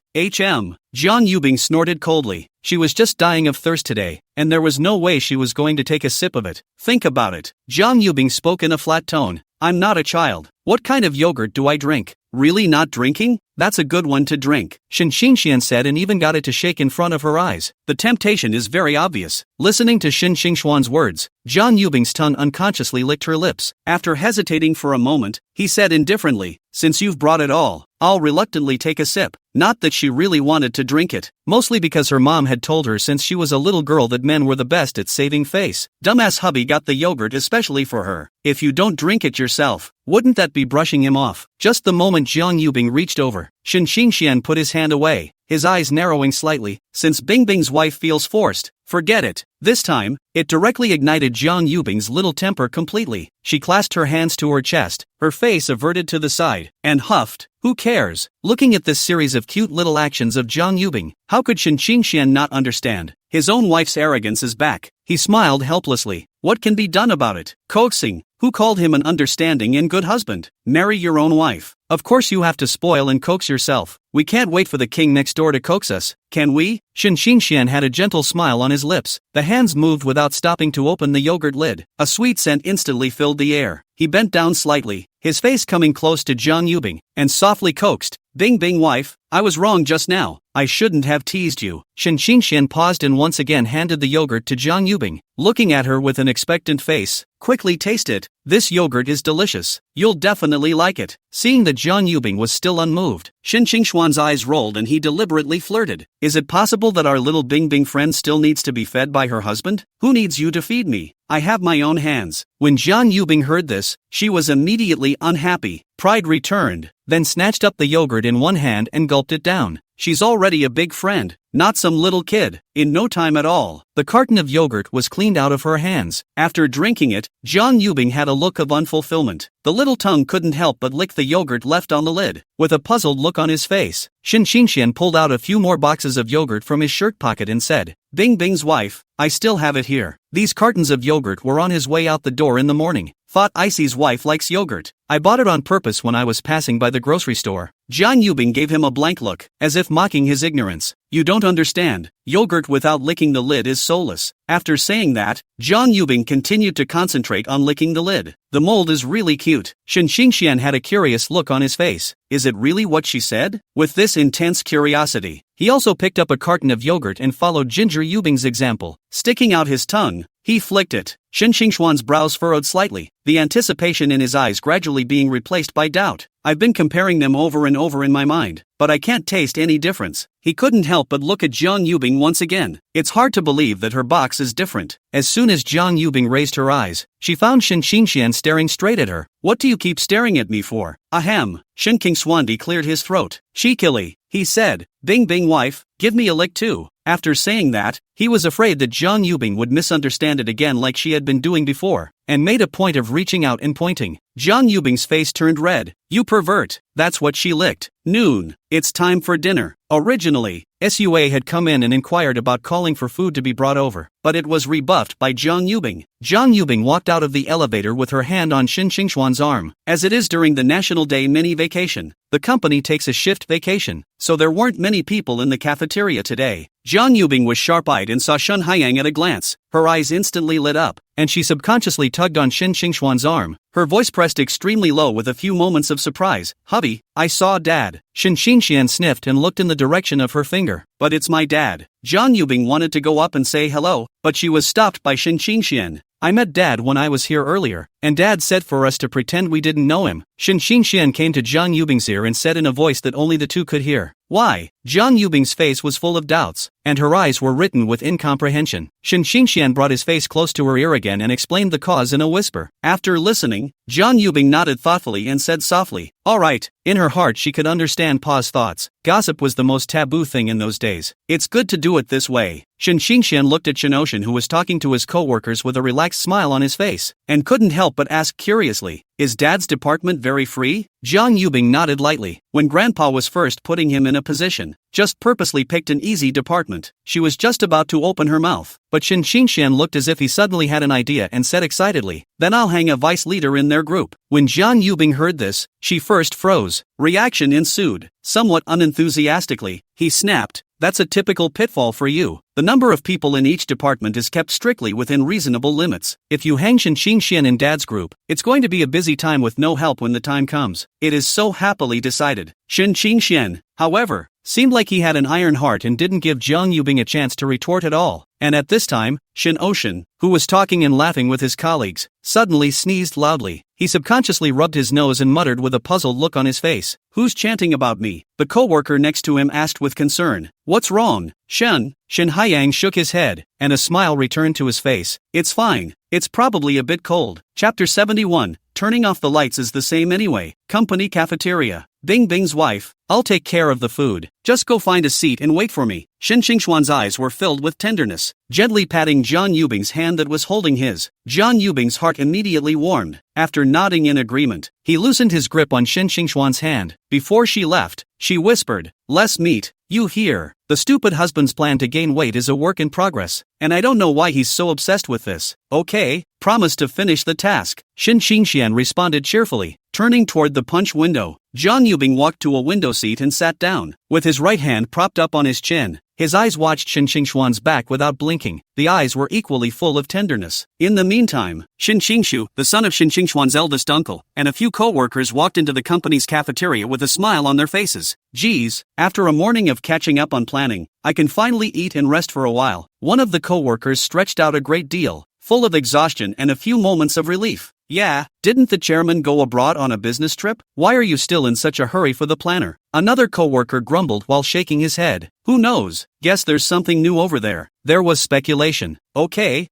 Jiang Yubing snorted coldly. She was just dying of thirst today, and there was no way she was going to take a sip of it. Think about it. Jiang Yubing spoke in a flat tone. I'm not a child. What kind of yogurt do I drink? Really not drinking? That's a good one to drink, Shin Xingxian said, and even got it to shake in front of her eyes. The temptation is very obvious. Listening to Shin Xingxuan's words, Jiang Yubing's tongue unconsciously licked her lips. After hesitating for a moment, he said indifferently, since you've brought it all, I'll reluctantly take a sip. Not that she really wanted to drink it, mostly because her mom had told her since she was a little girl that men were the best at saving face. Dumbass hubby got the yogurt especially for her. If you don't drink it yourself, wouldn't that be brushing him off? Just the moment Jiang Yubing reached over, Shin Xingxian put his hand away, his eyes narrowing slightly. Since Bing Bing's wife feels forced, forget it. This time, it directly ignited Jiang Yubing's little temper completely. She clasped her hands to her chest, her face averted to the side, and huffed, who cares? Looking at this series of cute little actions of Jiang Yubing, how could Shin Xingxian not understand? His own wife's arrogance is back. He smiled helplessly. What can be done about it? Coaxing. Who called him an understanding and good husband? Marry your own wife. Of course you have to spoil and coax yourself. We can't wait for the king next door to coax us, can we? Shin Xingxian had a gentle smile on his lips. The hands moved without stopping to open the yogurt lid. A sweet scent instantly filled the air. He bent down slightly, his face coming close to Jiang Yubing, and softly coaxed, Bing Bing wife, I was wrong just now. I shouldn't have teased you. Shin Xingxian paused and once again handed the yogurt to Jiang Yubing, looking at her with an expectant face. Quickly taste it. This yogurt is delicious. You'll definitely like it. Seeing that Jiang Yubing was still unmoved, Shin Xingxuan's eyes rolled and he deliberately flirted. Is it possible that our little Bing Bing friend still needs to be fed by her husband? Who needs you to feed me? I have my own hands. When Jiang Yubing heard this, she was immediately unhappy. Pride returned, then snatched up the yogurt in one hand and gulped it down. She's already a big friend, not some little kid. In no time at all, the carton of yogurt was cleaned out of her hands. After drinking it, Jiang Yubing had a look of unfulfillment. The little tongue couldn't help but lick the yogurt left on the lid. With a puzzled look on his face, Shin Xingxian pulled out a few more boxes of yogurt from his shirt pocket and said, Bing Bing's wife, I still have it here. These cartons of yogurt were on his way out the door in the morning. Thought Icy's wife likes yogurt. I bought it on purpose when I was passing by the grocery store. Jiang Yubing gave him a blank look, as if mocking his ignorance. You don't understand. Yogurt without licking the lid is soulless. After saying that, Jiang Yubing continued to concentrate on licking the lid. The mold is really cute. Shin Xingxian had a curious look on his face. Is it really what she said? With this intense curiosity, he also picked up a carton of yogurt and followed Ginger Yubing's example. Sticking out his tongue, he flicked it. Shin Xingxuan's brows furrowed slightly, the anticipation in his eyes gradually being replaced by doubt. I've been comparing them over and over in my mind, but I can't taste any difference. He couldn't help but look at Jiang Yubing once again. It's hard to believe that her box is different. As soon as Jiang Yubing raised her eyes, she found Shin Xingxian staring straight at her. What do you keep staring at me for? Ahem. Shin Xingxuan cleared his throat. Cheekily, he said, Bing Bing wife, give me a lick too. After saying that, he was afraid that Jiang Yubing would misunderstand it again like she had been doing before, and made a point of reaching out and pointing. Jiang Yubing's face turned red. You pervert. That's what she licked. Noon. It's time for dinner. Originally, Sua had come in and inquired about calling for food to be brought over, but it was rebuffed by Jiang Yubing. Jiang Yubing walked out of the elevator with her hand on Shin Xingxuan's arm. As it is during the National Day mini vacation, the company takes a shift vacation, so there weren't many people in the cafeteria today. Jiang Yubing was sharp-eyed and saw Shun Haiyang at a glance. Her eyes instantly lit up, and she subconsciously tugged on Shin Xingxuan's arm. Her voice pressed extremely low with a few moments of surprise. Hubby, I saw Dad. Shin Xingxian sniffed and looked in the direction of her finger, but it's my dad. Jiang Yubing wanted to go up and say hello, but she was stopped by Shen Xingxian. I met Dad when I was here earlier, and Dad said for us to pretend we didn't know him. Shen Xingxian came to Jiang Yubing's ear and said in a voice that only the two could hear. Why? Jiang Yubing's face was full of doubts, and her eyes were written with incomprehension. Shen Xingxian brought his face close to her ear again and explained the cause in a whisper. After listening, Jiang Yubing nodded thoughtfully and said softly, "All right." In her heart she could understand Pa's thoughts. Gossip was the most taboo thing in those days. It's good to do it this way. Shen Xingxian looked at Shen Ocean, who was talking to his co-workers with a relaxed smile on his face, and couldn't help but ask curiously, "Is Dad's department very free?" Jiang Yubing nodded lightly. When Grandpa was first putting him in a position, just purposely picked an easy department. She was just about to open her mouth, but Shen Xingxian looked as if he suddenly had an idea and said excitedly, "Then I'll hang a vice leader in their group." When Jiang Yubing heard this, she first froze. Reaction ensued. Somewhat unenthusiastically, he snapped, "That's a typical pitfall for you. The number of people in each department is kept strictly within reasonable limits. If you hang Shen Xingxian in Dad's group, it's going to be a busy time with no help when the time comes." It is so happily decided. Shen Xingxian, however, seemed like he had an iron heart and didn't give Jiang Yubing a chance to retort at all. And at this time, Shen Ocean, who was talking and laughing with his colleagues, suddenly sneezed loudly. He subconsciously rubbed his nose and muttered with a puzzled look on his face, "Who's chanting about me?" The co-worker next to him asked with concern, "What's wrong, Shen?" Shen Haiyang shook his head, and a smile returned to his face. "It's fine. It's probably a bit cold." Chapter 71, Turning off the lights is the same anyway. Company cafeteria. Bing Bing's wife, "I'll take care of the food. Just go find a seat and wait for me." Shen Xingxuan's eyes were filled with tenderness, gently patting Jiang Yubing's hand that was holding his. Jiang Yubing's heart immediately warmed. After nodding in agreement, he loosened his grip on Shen Xingxuan's hand. Before she left, she whispered, "Less meat, you hear? The stupid husband's plan to gain weight is a work in progress, and I don't know why he's so obsessed with this." "Okay, promise to finish the task," Shen Xingxian responded cheerfully. Turning toward the punch window, Jiang Yubing walked to a window seat and sat down. With his right hand propped up on his chin, his eyes watched Shen Xingxuan's back without blinking. The eyes were equally full of tenderness. In the meantime, Shen Xingshu, the son of Shen Xingxuan's eldest uncle, and a few co-workers walked into the company's cafeteria with a smile on their faces. "Geez, after a morning of catching up on planning, I can finally eat and rest for a while." One of the co-workers stretched out a great deal, full of exhaustion and a few moments of relief. "Yeah, didn't the chairman go abroad on a business trip? Why are you still in such a hurry for the planner?" Another co-worker grumbled while shaking his head. "Who knows? Guess there's something new over there." There was speculation. Okay,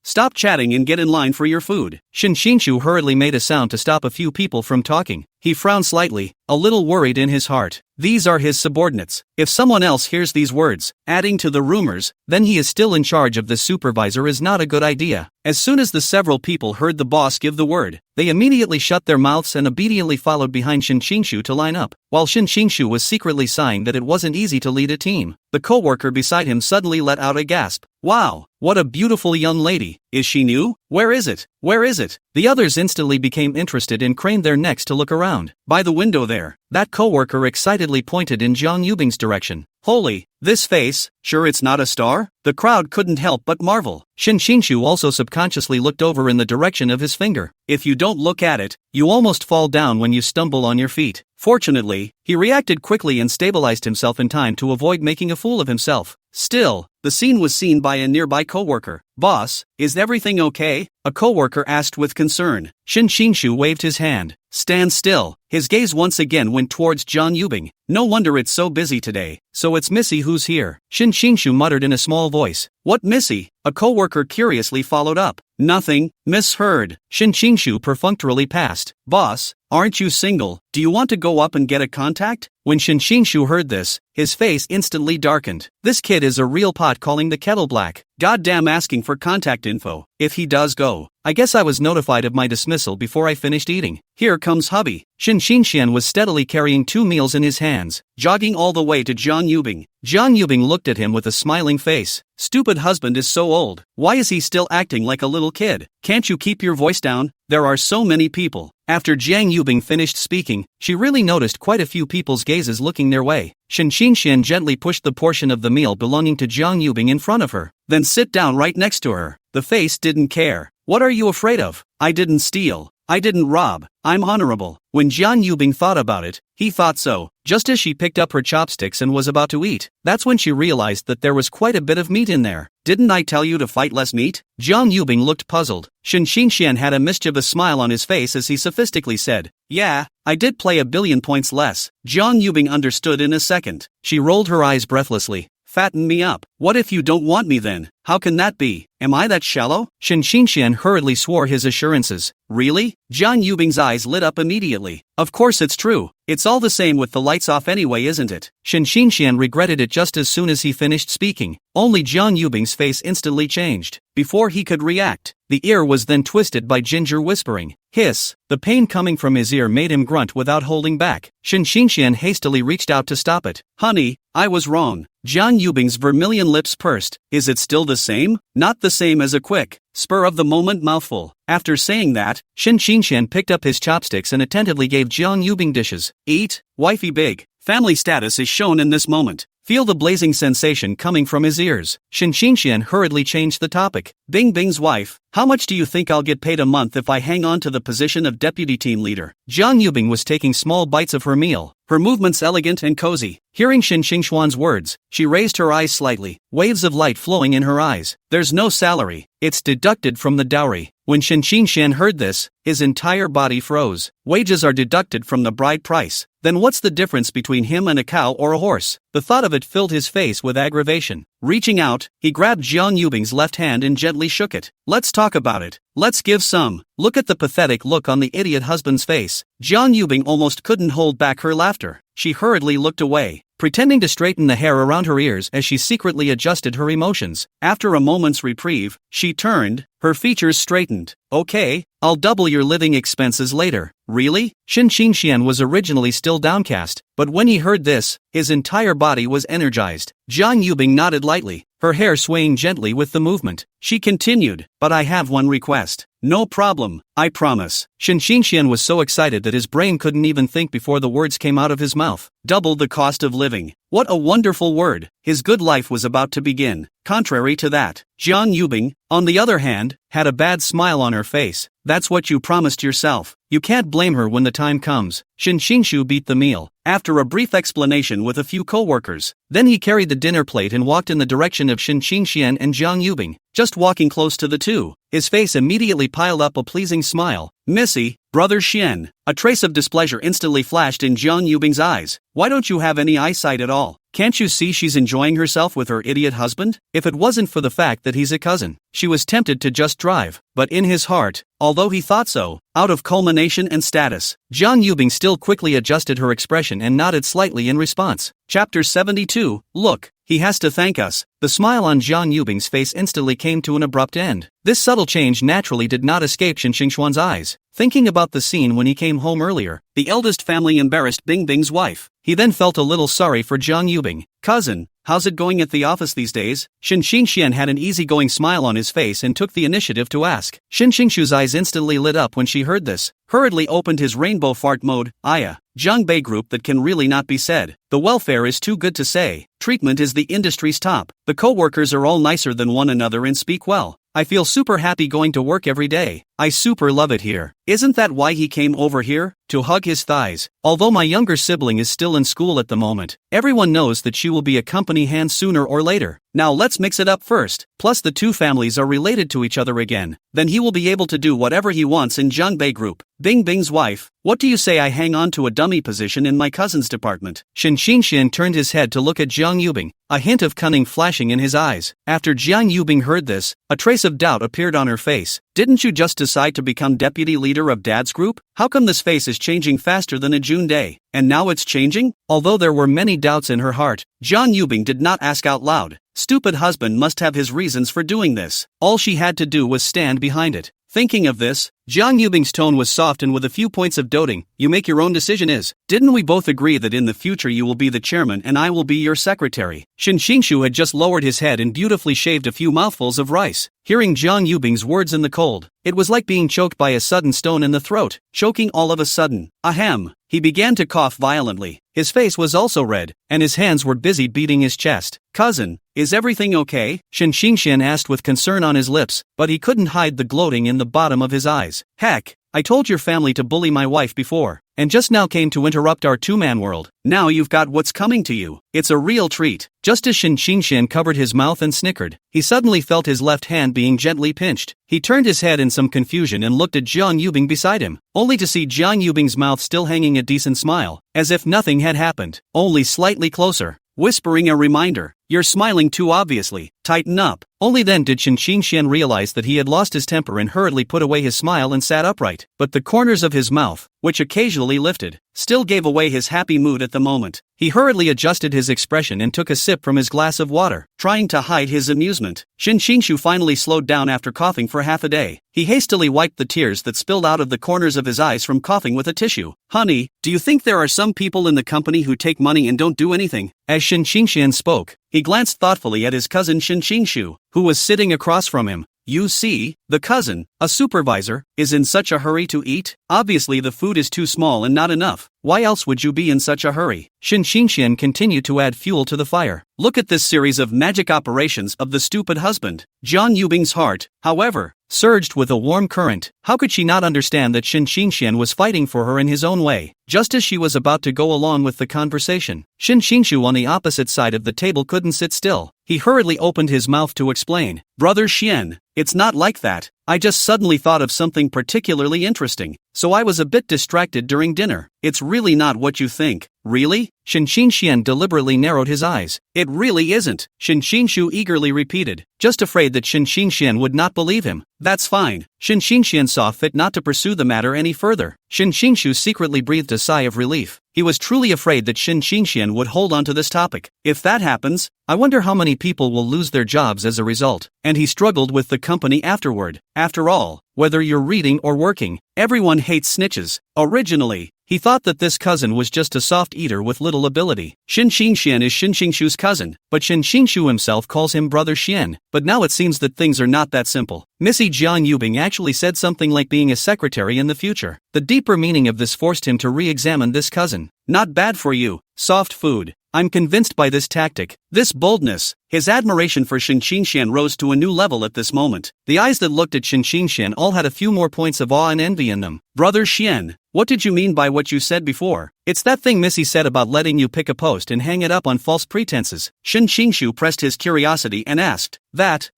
stop chatting and get in line for your food." Shen Xingshu hurriedly made a sound to stop a few people from talking. He frowned slightly, a little worried in his heart. These are his subordinates. If someone else hears these words, adding to the rumors, then he is still in charge of the supervisor is not a good idea. As soon as the several people heard the boss give the word, they immediately shut their mouths and obediently followed behind Shen Xingshu to line up, while Shen Xingshu was secretly sighing that it wasn't easy to lead a team. The co-worker beside him suddenly let out a gasp. "Wow, what a beautiful young lady. Is she new? Where is it? Where is it?" The others instantly became interested and craned their necks to look around. "By the window there." That co-worker excitedly pointed in Jiang Yubing's direction. "Holy, this face, sure it's not a star?" The crowd couldn't help but marvel. Shen Xingshu also subconsciously looked over in the direction of his finger. If you don't look at it, you almost fall down when you stumble on your feet. Fortunately, he reacted quickly and stabilized himself in time to avoid making a fool of himself. Still, the scene was seen by a nearby co-worker. "Boss, is everything okay?" a co-worker asked with concern. Shen Xingshu waved his hand. "Stand still." His gaze once again went towards Jiang Yubing. "No wonder it's so busy today. So it's Missy who's here." Shen Xingshu muttered in a small voice. "What Missy?" a co-worker curiously followed up. "Nothing, misheard." Shen Xingshu perfunctorily passed. "Boss, aren't you single? Do you want to go up and get a contact?" When Shen Xingshu heard this, his face instantly darkened. This kid is a real pot calling the kettle black. Goddamn asking for contact info. If he does go, I guess I was notified of my dismissal before I finished eating. Here comes hubby. Shen Xingxian was steadily carrying 2 meals in his hands, jogging all the way to Jiang Yubing. Jiang Yubing looked at him with a smiling face. "Stupid husband is so old. Why is he still acting like a little kid? Can't you keep your voice down? There are so many people." After Jiang Yubing finished speaking, she really noticed quite a few people's gazes looking their way. Shen Xingxian gently pushed the portion of the meal belonging to Jiang Yubing in front of her, then sit down right next to her. The face didn't care. "What are you afraid of? I didn't steal. I didn't rob. I'm honorable." When Jiang Yubing thought about it, He thought so, just as she picked up her chopsticks and was about to eat. That's when she realized that there was quite a bit of meat in there. Didn't I tell you to fight less meat? Jiang Yubing looked puzzled. Shen Xingxian had a mischievous smile on his face as he sophisticatedly said, "Yeah, I did play a billion points less." Jiang Yubing understood in a second. She rolled her eyes breathlessly. "Fatten me up. What if you don't want me then? How can that be? Am I that shallow?" Shen Xingxian hurriedly swore his assurances. "Really?" Jiang Yubing's eyes lit up immediately. "Of course it's true. It's all the same with the lights off anyway, isn't it?" Shen Xingxian regretted it just as soon as he finished speaking. Only Jiang Yubing's face instantly changed. Before he could react, the ear was then twisted by Ginger whispering. Hiss. The pain coming from his ear made him grunt without holding back. Shen Xingxian hastily reached out to stop it. "Honey, I was wrong." Jiang Yubing's vermilion lips pursed. "Is it still the same?" "Not the same as a quick, spur-of-the-moment mouthful." After saying that, Shen Xingxian picked up his chopsticks and attentively gave Jiang Yubing dishes. "Eat, wifey big. Family status is shown in this moment." Feel the blazing sensation coming from his ears. Shen Xingxian hurriedly changed the topic. "Bing Bing's wife, how much do you think I'll get paid a month if I hang on to the position of deputy team leader?" Jiang Yubing was taking small bites of her meal, her movements elegant and cozy. Hearing Shen Xingxuan's words, she raised her eyes slightly, waves of light flowing in her eyes. "There's no salary, it's deducted from the dowry." When Shen Xingxian heard this, his entire body froze. Wages are deducted from the bride price. Then what's the difference between him and a cow or a horse? The thought of it filled his face with aggravation. Reaching out, he grabbed Jiang Yubing's left hand and gently shook it. "Let's talk about it. Let's give some." Look at the pathetic look on the idiot husband's face. Jiang Yubing almost couldn't hold back her laughter. She hurriedly looked away, pretending to straighten the hair around her ears as she secretly adjusted her emotions. After a moment's reprieve, she turned, her features straightened. "Okay, I'll double your living expenses later." "Really?" Shen Xingxian was originally still downcast, but when he heard this, his entire body was energized. Jiang Yubing nodded lightly, her hair swaying gently with the movement. She continued, "But I have one request." "No problem, I promise." Shen Xingxian was so excited that his brain couldn't even think before the words came out of his mouth. Double the cost of living. What a wonderful word. His good life was about to begin. Contrary to that, Jiang Yubing, on the other hand, had a bad smile on her face. "That's what you promised yourself. You can't blame her when the time comes." Shen Xingshu beat the meal, after a brief explanation with a few co-workers. Then he carried the dinner plate and walked in the direction of Shen Xingxian and Jiang Yubing. Just walking close to the two, his face immediately piled up a pleasing smile. "Missy, brother Xian." A trace of displeasure instantly flashed in Jiang Yubing's eyes. "Why don't you have any eyesight at all? Can't you see she's enjoying herself with her idiot husband?" If it wasn't for the fact that he's a cousin, she was tempted to just drive. But in his heart, although he thought so, out of culmination and status, Jiang Yubing still quickly adjusted her expression and nodded slightly in response. Chapter 72, Look, he has to thank us. The smile on Jiang Yubing's face instantly came to an abrupt end. This subtle change naturally did not escape Shen Xingxuan's eyes. Thinking about the scene when he came home earlier, the eldest family embarrassed Bing Bing's wife. He then felt a little sorry for Jiang Yubing. "Cousin, how's it going at the office these days?" Shen Xingxian had an easygoing smile on his face and took the initiative to ask. Shen Xingshu's eyes instantly lit up when she heard this. Hurriedly opened his rainbow fart mode. "Aya, Zhangbei group that can really not be said. The welfare is too good to say. Treatment is the industry's top. The co-workers are all nicer than one another and speak well. I feel super happy going to work every day. I super love it here." Isn't that why he came over here? To hug his thighs. Although my younger sibling is still in school at the moment, everyone knows that she will be a company hand sooner or later. Now let's mix it up first. Plus the two families are related to each other again. Then he will be able to do whatever he wants in Zhangbei group. Bing Bing's wife, what do you say I hang on to a dummy position in my cousin's department? Shen Xingxian turned his head to look at Jiang Yubing, a hint of cunning flashing in his eyes. After Jiang Yubing heard this, a trace of doubt appeared on her face. "Didn't you just decide to become deputy leader of Dad's group? How come this face is changing faster than a June day? And now it's changing?" Although there were many doubts in her heart, Jiang Yubing did not ask out loud. Stupid husband must have his reasons for doing this. All she had to do was stand behind it. Thinking of this, Jiang Yubing's tone was soft and with a few points of doting. "You make your own decision didn't we both agree that in the future you will be the chairman and I will be your secretary?" Shen Xingshu had just lowered his head and beautifully shaved a few mouthfuls of rice. Hearing Jiang Yubing's words in the cold, it was like being choked by a sudden stone in the throat, choking all of a sudden. Ahem. He began to cough violently. His face was also red, and his hands were busy beating his chest. "Cousin, is everything okay?" Shen Xingxian asked with concern on his lips, but he couldn't hide the gloating in the bottom of his eyes. "Heck, I told your family to bully my wife before, and just now came to interrupt our two-man world. Now you've got what's coming to you. It's a real treat." Just as Shin Qingshan covered his mouth and snickered, he suddenly felt his left hand being gently pinched. He turned his head in some confusion and looked at Jiang Yubing beside him, only to see Jiang Yubing's mouth still hanging a decent smile, as if nothing had happened, only slightly closer, whispering a reminder. "You're smiling too obviously, tighten up." Only then did Shin Qingshan realize that he had lost his temper and hurriedly put away his smile and sat upright. But the corners of his mouth, which occasionally lifted, still gave away his happy mood at the moment. He hurriedly adjusted his expression and took a sip from his glass of water, trying to hide his amusement. Shin Qingshu finally slowed down after coughing for half a day. He hastily wiped the tears that spilled out of the corners of his eyes from coughing with a tissue. "Honey, do you think there are some people in the company who take money and don't do anything?" As Shin Qingshan spoke, he glanced thoughtfully at his cousin Shin Qingshu, who was sitting across from him. "You see, the cousin, a supervisor, is in such a hurry to eat? Obviously the food is too small and not enough. Why else would you be in such a hurry?" Shin Qingshan continued to add fuel to the fire. "Look at this series of magic operations of the stupid husband." Jiang Yubing's heart, however, surged with a warm current. How could she not understand that Shin Qingshan was fighting for her in his own way? Just as she was about to go along with the conversation, Shin Qingshu on the opposite side of the table couldn't sit still. He hurriedly opened his mouth to explain. "Brother Xian, it's not like that. I just suddenly thought of something particularly interesting, so I was a bit distracted during dinner. It's really not what you think." "Really?" Shin Qingshan deliberately narrowed his eyes. "It really isn't," Shin Qingshu eagerly repeated, just afraid that Shin Qingshan would not believe him. "That's fine." Shin Qingshan saw fit not to pursue the matter any further. Shin Qingshu secretly breathed a sigh of relief. He was truly afraid that Shin Qingshan would hold on to this topic. "If that happens, I wonder how many people will lose their jobs as a result." And he struggled with the company afterward. After all, whether you're reading or working, everyone hates snitches. Originally, he thought that this cousin was just a soft eater with little ability. Shin Qingshan is Shin Qingshu's cousin, but Shin Qingshu himself calls him Brother Xian. But now it seems that things are not that simple. Missy Jiang Yubing actually said something like being a secretary in the future. The deeper meaning of this forced him to re-examine this cousin. "Not bad for you, soft food. I'm convinced by this tactic, this boldness." His admiration for Shin Qingshan rose to a new level at this moment. The eyes that looked at Shin Qingshan all had a few more points of awe and envy in them. "Brother Xian, what did you mean by what you said before?" "It's that thing Missy said about letting you pick a post and hang it up on false pretenses." Shin Qingshu pressed his curiosity and asked. "That?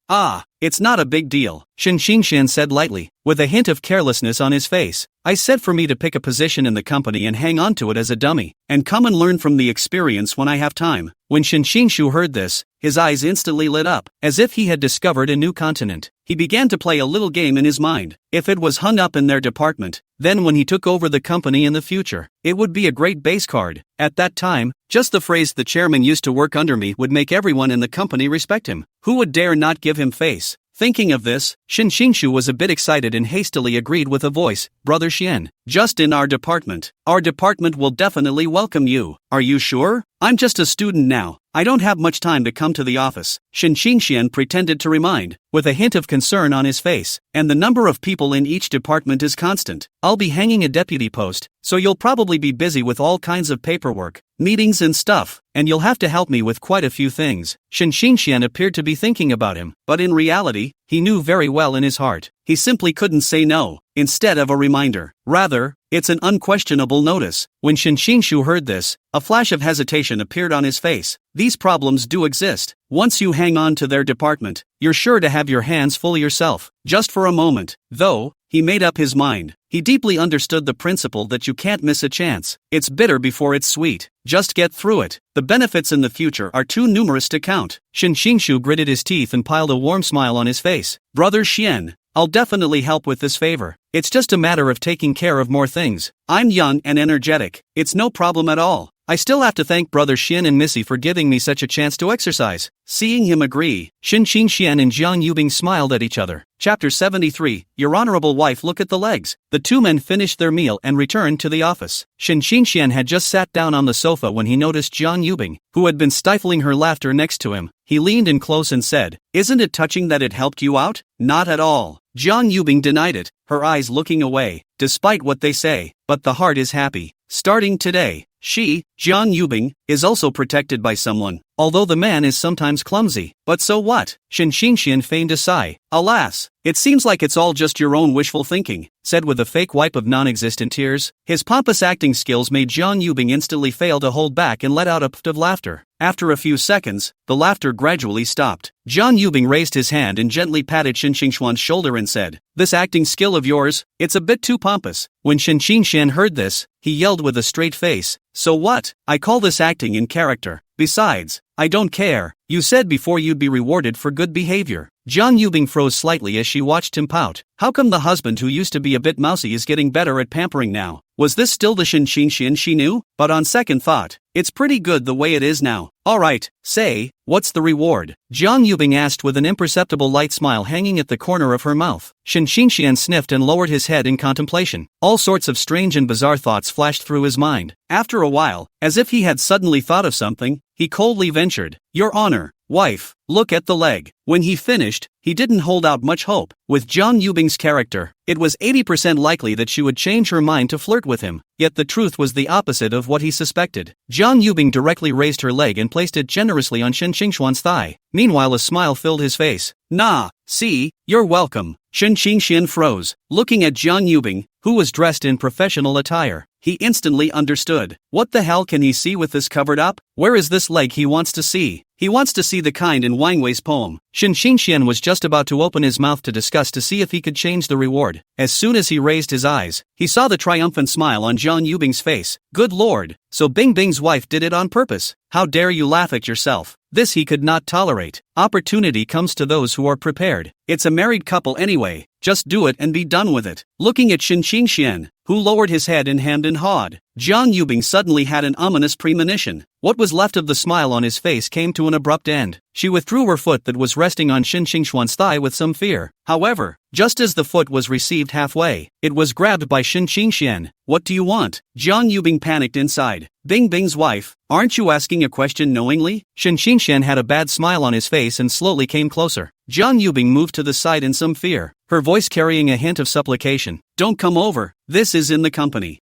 It's not a big deal," Shin Qingshan said lightly, with a hint of carelessness on his face. "I said for me to pick a position in the company and hang on to it as a dummy, and come and learn from the experience when I have time." When Shin Qingshu heard this, his eyes instantly lit up, as if he had discovered a new continent. He began to play a little game in his mind. If it was hung up in their department, then when he took over the company in the future, it would be a great base card. At that time, just the phrase "the chairman used to work under me" would make everyone in the company respect him. Who would dare not give him face? Thinking of this, Shin Qingshu was a bit excited and hastily agreed with a voice. "Brother Xian, just in our department. Our department will definitely welcome you." "Are you sure? I'm just a student now. I don't have much time to come to the office," Shin Qingshan pretended to remind, with a hint of concern on his face. "And the number of people in each department is constant. I'll be hanging a deputy post, so you'll probably be busy with all kinds of paperwork, meetings and stuff, and you'll have to help me with quite a few things." Shin Qingshan appeared to be thinking about him, but in reality, he knew very well in his heart. He simply couldn't say no. Instead of a reminder, rather, it's an unquestionable notice. When Shin Qingshu heard this, a flash of hesitation appeared on his face. These problems do exist. Once you hang on to their department, you're sure to have your hands full yourself. Just for a moment, though, he made up his mind. He deeply understood the principle that you can't miss a chance. It's bitter before it's sweet. Just get through it. The benefits in the future are too numerous to count. Shin Qingshu gritted his teeth and piled a warm smile on his face. "Brother Xian, I'll definitely help with this favor. It's just a matter of taking care of more things. I'm young and energetic. It's no problem at all. I still have to thank Brother Xian and Missy for giving me such a chance to exercise." Seeing him agree, Shin Qingshan and Jiang Yubing smiled at each other. Chapter 73, Your Honorable Wife, Look at the Legs. The two men finished their meal and returned to the office. Shin Qingshan had just sat down on the sofa when he noticed Jiang Yubing, who had been stifling her laughter next to him. He leaned in close and said, "Isn't it touching that it helped you out?" "Not at all." Jiang Yubing denied it, her eyes looking away. "Despite what they say, but the heart is happy. Starting today, she, Jiang Yubing, is also protected by someone. although the man is sometimes clumsy. But so what? Shin Xingxian feigned a sigh. Alas, it seems like it's all just your own wishful thinking, said with a fake wipe of non-existent tears. His pompous acting skills made Jiang Yubing instantly fail to hold back and let out a pft of laughter. After a few seconds, the laughter gradually stopped. Jiang Yubing raised his hand and gently patted Shin Xingxuan's shoulder and said, "This acting skill of yours, it's a bit too pompous." When Shin Xingxian heard this, he yelled with a straight face, "So what? I call this acting in character. Besides, I don't care. You said before you'd be rewarded for good behavior." Jiang Yubing froze slightly as she watched him pout. How come the husband who used to be a bit mousy is getting better at pampering now? Was this still the Shin Xingxian she knew? But on second thought, it's pretty good the way it is now. Alright, say, what's the reward? Jiang Yubing asked with an imperceptible light smile hanging at the corner of her mouth. Shin Xingxian sniffed and lowered his head in contemplation. All sorts of strange and bizarre thoughts flashed through his mind. After a while, as if he had suddenly thought of something, he coldly ventured, "Your Honor, wife, look at the leg." When he finished, he didn't hold out much hope. With Jiang Yubing's character, it was 80% likely that she would change her mind to flirt with him, yet the truth was the opposite of what he suspected. Jiang Yubing directly raised her leg and placed it generously on Shin Xingxuan's thigh. Meanwhile, a smile filled his face. "Nah, see, you're welcome." Shin Xingxian froze, looking at Jiang Yubing, who was dressed in professional attire. He instantly understood. What the hell can he see with this covered up? Where is this leg he wants to see? He wants to see the kind in Wang Wei's poem. Shin Xingxian was just about to open his mouth to discuss to see if he could change the reward. As soon as he raised his eyes, he saw the triumphant smile on Jiang Yubing's face. Good lord, so Bing Bing's wife did it on purpose. How dare you laugh at yourself? This he could not tolerate. Opportunity comes to those who are prepared. It's a married couple anyway, just do it and be done with it. Looking at Shin Xingxian, who lowered his head and hemmed and hawed, Jiang Yubing suddenly had an ominous premonition. What was left of the smile on his face came to an abrupt end. She withdrew her foot that was resting on Shin Xingxuan's thigh with some fear. However, just as the foot was received halfway, it was grabbed by Shin Xingxian. "What do you want?" Jiang Yubing panicked inside. "Bing Bing's wife, aren't you asking a question knowingly?" Shin Xingxian had a bad smile on his face and slowly came closer. Jiang Yubing moved to the side in some fear, her voice carrying a hint of supplication. "Don't come over, this is in the company.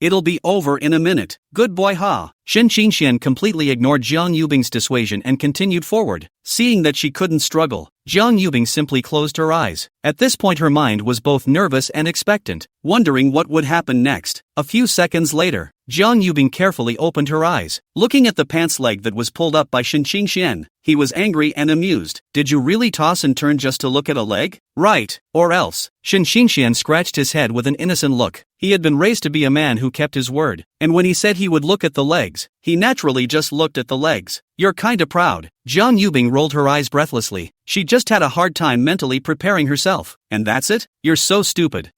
It'll be over in a minute. Good boy ha." Shin Xingxian completely ignored Jiang Yubing's dissuasion and continued forward. Seeing that she couldn't struggle, Jiang Yubing simply closed her eyes. At this point her mind was both nervous and expectant, wondering what would happen next. A few seconds later, Jiang Yubing carefully opened her eyes. Looking at the pants leg that was pulled up by Shin Xingxian, he was angry and amused. "Did you really toss and turn just to look at a leg? Right, or else?" Shin Xingxian scratched his head with an innocent look. He had been raised to be a man who kept his word, and when he said he would look at the legs, he naturally just looked at the legs. "You're kinda proud." Jiang Yubing rolled her eyes breathlessly. She just had a hard time mentally preparing herself. "And that's it? You're so stupid."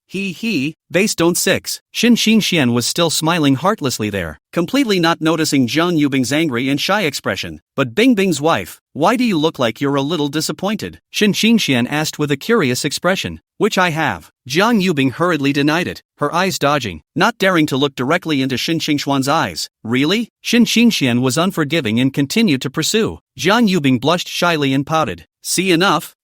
Base don't 6. Shin Xingxian was still smiling heartlessly there, completely not noticing Jiang Yubing's angry and shy expression. "But Bing Bing's wife, why do you look like you're a little disappointed?" Shin Xingxian asked with a curious expression. "Which I have." Jiang Yubing hurriedly denied it, her eyes dodging, not daring to look directly into Shin Xingxuan's eyes. "Really?" Shin Xingxian was unforgiving and continued to pursue. Jiang Yubing blushed shyly and pouted. See enough,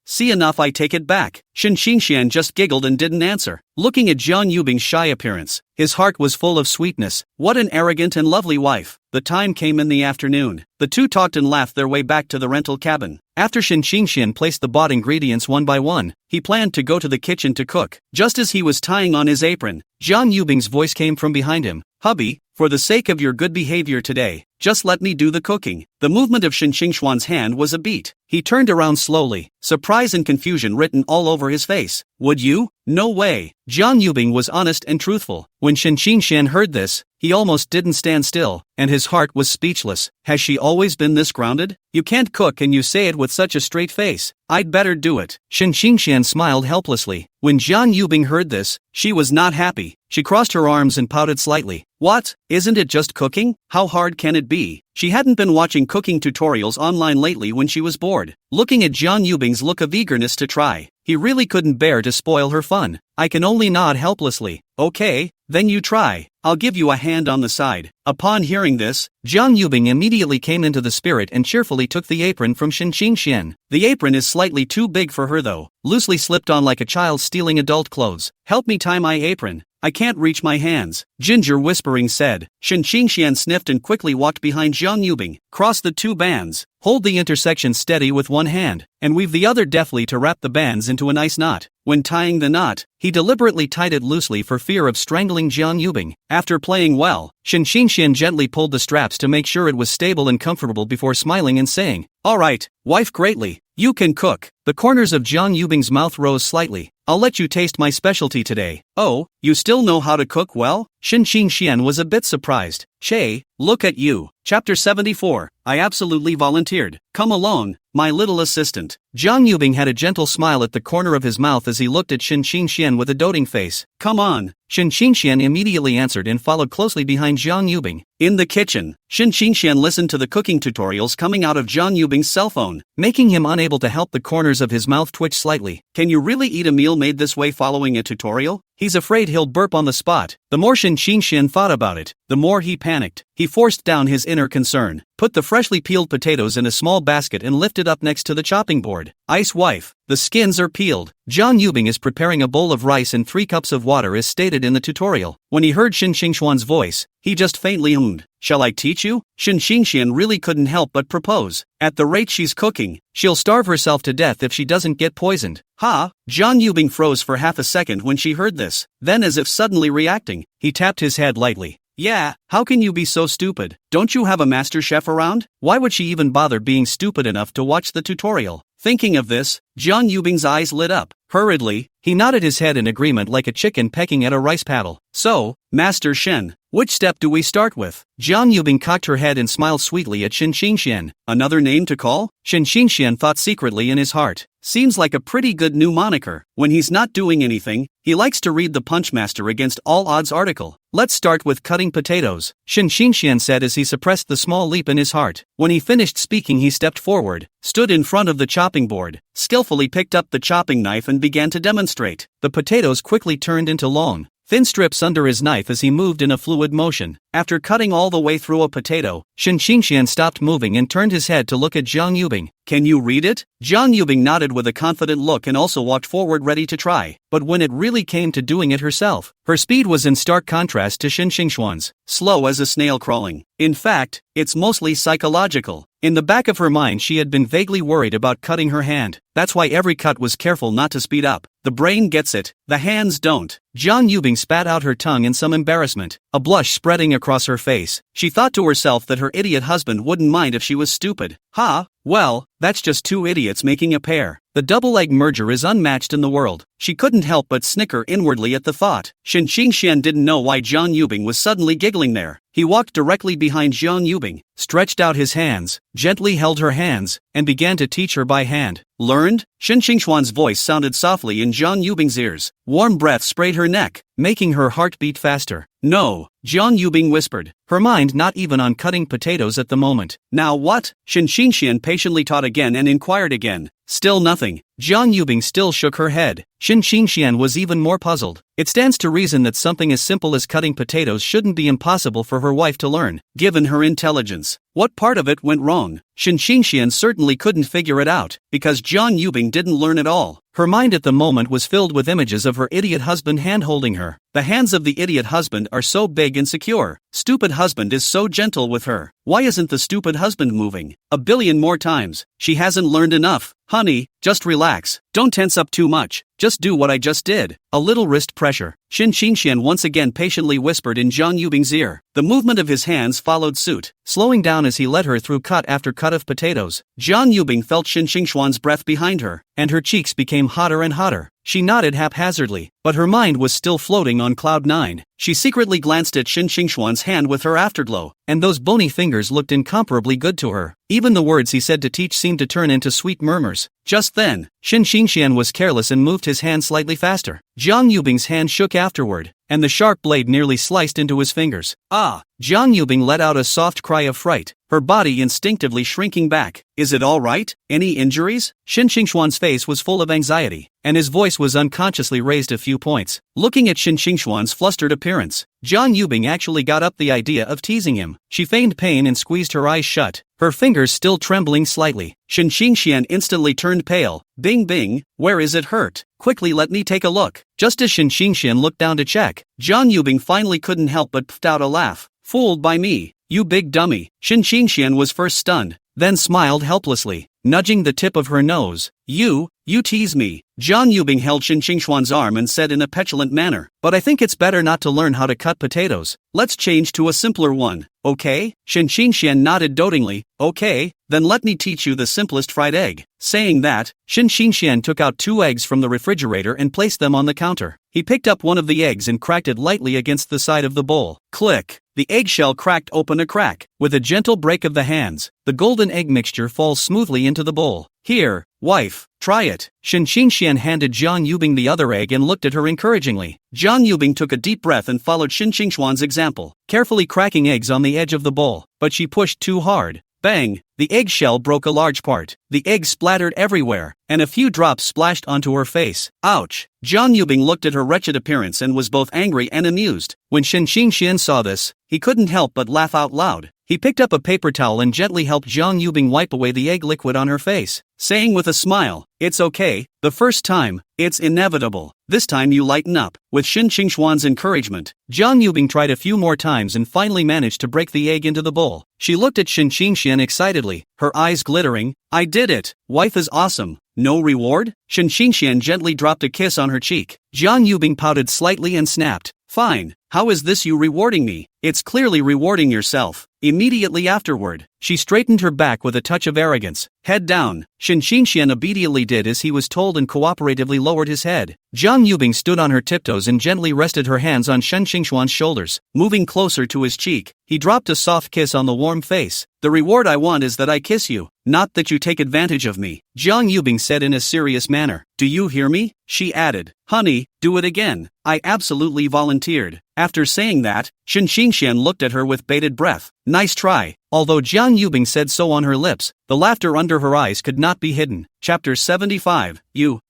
I take it back." Shin Xingxian just giggled and didn't answer. Looking at Jiang Yubing's shy appearance, his heart was full of sweetness. What an arrogant and lovely wife. The time came in the afternoon. The two talked and laughed their way back to the rental cabin. After Shin Xingxian placed the bought ingredients one by one, he planned to go to the kitchen to cook. Just as he was tying on his apron, Jiang Yubing's voice came from behind him. "Hubby, for the sake of your good behavior today, just let me do the cooking." The movement of Shin Xingxuan's hand was a beat. He turned around slowly, surprise and confusion written all over his face. "Would you? No way." Jiang Yubing was honest and truthful. When Shin Xingxian heard this, he almost didn't stand still, and his heart was speechless. Has she always been this grounded? You can't cook and you say it with such a straight face. I'd better do it. Shin Xingxian smiled helplessly. When Jiang Yubing heard this, she was not happy. She crossed her arms and pouted slightly. "What? Isn't it just cooking? How hard can it be?" She hadn't been watching cooking tutorials online lately when she was bored. Looking at Jiang Yubing's look of eagerness to try, he really couldn't bear to spoil her fun. I can only nod helplessly. "Okay, then you try. I'll give you a hand on the side." Upon hearing this, Jiang Yubing immediately came into the spirit and cheerfully took the apron from Shin Xingxian. The apron is slightly too big for her though, loosely slipped on like a child stealing adult clothes. "Help me tie my apron." I can't reach my hands, Ginger whispering said. Shen Qingxian sniffed and quickly walked behind Zhang Yubing, crossed the two bands, hold the intersection steady with one hand, and weave the other deftly to wrap the bands into a nice knot. When tying the knot, he deliberately tied it loosely for fear of strangling Zhang Yubing. After playing well, Shen Qingxian gently pulled the straps to make sure it was stable and comfortable before smiling and saying, "All right, wife greatly, you can cook." The corners of Zhang Yubing's mouth rose slightly. "I'll let you taste my specialty today." "Oh, you still know how to cook well?" Shen Qingxian was a bit surprised. "Che, look at you." Chapter 74, I absolutely volunteered. "Come along, my little assistant." Zhang Yubing had a gentle smile at the corner of his mouth as he looked at Shen Qingxian with a doting face. "Come on." Shen Qingxian immediately answered and followed closely behind Zhang Yubing. In the kitchen, Shen Qingxian listened to the cooking tutorials coming out of Zhang Yubing's cell phone, making him unable to help the corners of his mouth twitch slightly. Can you really eat a meal made this way following a tutorial? He's afraid he'll burp on the spot. The more Shen Qingxian thought about it, the more he panicked. He forced down his inner concern, put the freshly peeled potatoes in a small basket and lifted up next to the chopping board. "Ice wife, the skins are peeled." Zhang Yubing is preparing a bowl of rice and 3 cups of water as stated in the tutorial. When he heard Shen Qingxuan's voice, he just faintly hummed. "Shall I teach you?" Shen Qingxian really couldn't help but propose. "At the rate she's cooking, she'll starve herself to death if she doesn't get poisoned." "Ha!" Zhang Yubing froze for half a second when she heard this. Then, as if suddenly reacting, he tapped his head lightly. "Yeah, how can you be so stupid? Don't you have a master chef around? Why would she even bother being stupid enough to watch the tutorial?" Thinking of this, Zhang Yubing's eyes lit up. Hurriedly, he nodded his head in agreement like a chicken pecking at a rice paddle. "So, Master Shen, which step do we start with?" Zhang Yubing cocked her head and smiled sweetly at Shen Qingxian. "Another name to call?" Shen Qingxian thought secretly in his heart. Seems like a pretty good new moniker. When he's not doing anything, he likes to read the Punchmaster Against All Odds article. "Let's start with cutting potatoes," Shen Qingxian said as he suppressed the small leap in his heart. When he finished speaking, he stepped forward, stood in front of the chopping board, skillfully picked up the chopping knife and began to demonstrate. The potatoes quickly turned into long, thin strips under his knife as he moved in a fluid motion. After cutting all the way through a potato, Shen Qingxian stopped moving and turned his head to look at Zhang Yubing. "Can you read it?" Zhang Yubing nodded with a confident look and also walked forward ready to try. But when it really came to doing it herself, her speed was in stark contrast to Shen Qingxuan's, slow as a snail crawling. In fact, it's mostly psychological. In the back of her mind she had been vaguely worried about cutting her hand. That's why every cut was careful not to speed up. The brain gets it, the hands don't. Zhang Yubing spat out her tongue in some embarrassment, a blush spreading across her face. She thought to herself that her idiot husband wouldn't mind if she was stupid. "Ha, well, that's just 2 idiots making a pair. The double-egg merger is unmatched in the world." She couldn't help but snicker inwardly at the thought. Shen Qingxian didn't know why Zhang Yubing was suddenly giggling there. He walked directly behind Zhang Yubing, stretched out his hands, gently held her hands, and began to teach her by hand. "Learned?" Shen Qingxuan's voice sounded softly in Zhang Yubing's ears. Warm breath sprayed her neck, making her heart beat faster. "No," Zhang Yubing whispered, her mind not even on cutting potatoes at the moment. "Now what?" Shen Qingxian patiently taught again and inquired again. Still nothing. Zhang Yubing still shook her head. Shen Qingxian was even more puzzled. It stands to reason that something as simple as cutting potatoes shouldn't be impossible for her wife to learn, given her intelligence. What part of it went wrong? Shen Qingxian certainly couldn't figure it out, because Zhang Yubing didn't learn at all. Her mind at the moment was filled with images of her idiot husband hand-holding her. The hands of the idiot husband are so big and secure. Stupid husband is so gentle with her. Why isn't the stupid husband moving? 1,000,000,000 more times. She hasn't learned enough. Honey, just relax. Don't tense up too much. Just do what I just did. A little wrist pressure. Shen Qingxian once again patiently whispered in Zhang Yubing's ear. The movement of his hands followed suit, slowing down as he led her through cut after cut of potatoes. Zhang Yubing felt Shen Qingxuan's breath behind her, and her cheeks became hotter and hotter. She nodded haphazardly, but her mind was still floating on cloud 9. She secretly glanced at Shen Qingxuan's hand with her afterglow, and those bony fingers looked incomparably good to her. Even the words he said to teach seemed to turn into sweet murmurs. Just then, Shen Qingxian was careless and moved his hand slightly faster. Zhang Yubing's hand shook afterward, and the sharp blade nearly sliced into his fingers. "Ah!" Zhang Yubing let out a soft cry of fright, her body instinctively shrinking back. "Is it all right? Any injuries?" Shen Qingxuan's face was full of anxiety, and his voice was unconsciously raised a few few points. Looking at Shin Xingxuan's flustered appearance, Jiang Yubing actually got up the idea of teasing him. She feigned pain and squeezed her eyes shut, her fingers still trembling slightly. Shin Xingxian instantly turned pale. Bing bing, where is it hurt? Quickly let me take a look. Just as Shin Xingxian looked down to check, Jiang Yubing finally couldn't help but puffed out a laugh. Fooled by me, you big dummy. Shin Xingxian was first stunned, then smiled helplessly, nudging the tip of her nose. You tease me. Jiang Yubing held Shin Xingxuan's arm and said in a petulant manner, but I think it's better not to learn how to cut potatoes. Let's change to a simpler one, okay? Shin Xingxian nodded dotingly. Okay, then let me teach you the simplest fried egg. Saying that, Shin Xingxian took out 2 eggs from the refrigerator and placed them on the counter. He picked up one of the eggs and cracked it lightly against the side of the bowl. Click! The eggshell cracked open a crack. With a gentle break of the hands, the golden egg mixture falls smoothly into the bowl. Here, wife, try it. Shin Xingxian handed Jiang Yubing the other egg and looked at her encouragingly. Jiang Yubing took a deep breath and followed Shin Xingxuan's example, carefully cracking eggs on the edge of the bowl, but she pushed too hard. Bang! The eggshell broke a large part. The egg splattered everywhere, and a few drops splashed onto her face. Ouch! Jiang Yubing looked at her wretched appearance and was both angry and amused. When Shin Xingxian saw this, he couldn't help but laugh out loud. He picked up a paper towel and gently helped Jiang Yubing wipe away the egg liquid on her face, saying with a smile, "It's okay, the first time, it's inevitable. This time you lighten up." With Shin Xingxuan's encouragement, Jiang Yubing tried a few more times and finally managed to break the egg into the bowl. She looked at Shin Xingxian excitedly, her eyes glittering. "I did it! Wife is awesome! No reward?" Shin Xingxian gently dropped a kiss on her cheek. Jiang Yubing pouted slightly and snapped, "Fine, how is this you rewarding me? It's clearly rewarding yourself." Immediately afterward, she straightened her back with a touch of arrogance. Head down. Shin Xingxian obediently did as he was told and cooperatively lowered his head. Jiang Yubing stood on her tiptoes and gently rested her hands on Shin Xingxuan's shoulders. Moving closer to his cheek, he dropped a soft kiss on the warm face. "The reward I want is that I kiss you, not that you take advantage of me," Jiang Yubing said in a serious manner. "Do you hear me?" She added. "Honey, do it again." I absolutely volunteered. After saying that, Shin Xingxian looked at her with bated breath. Nice try. Although Jiang Yubing said so on her lips, the laughter under her eyes could not be hidden. Chapter 75.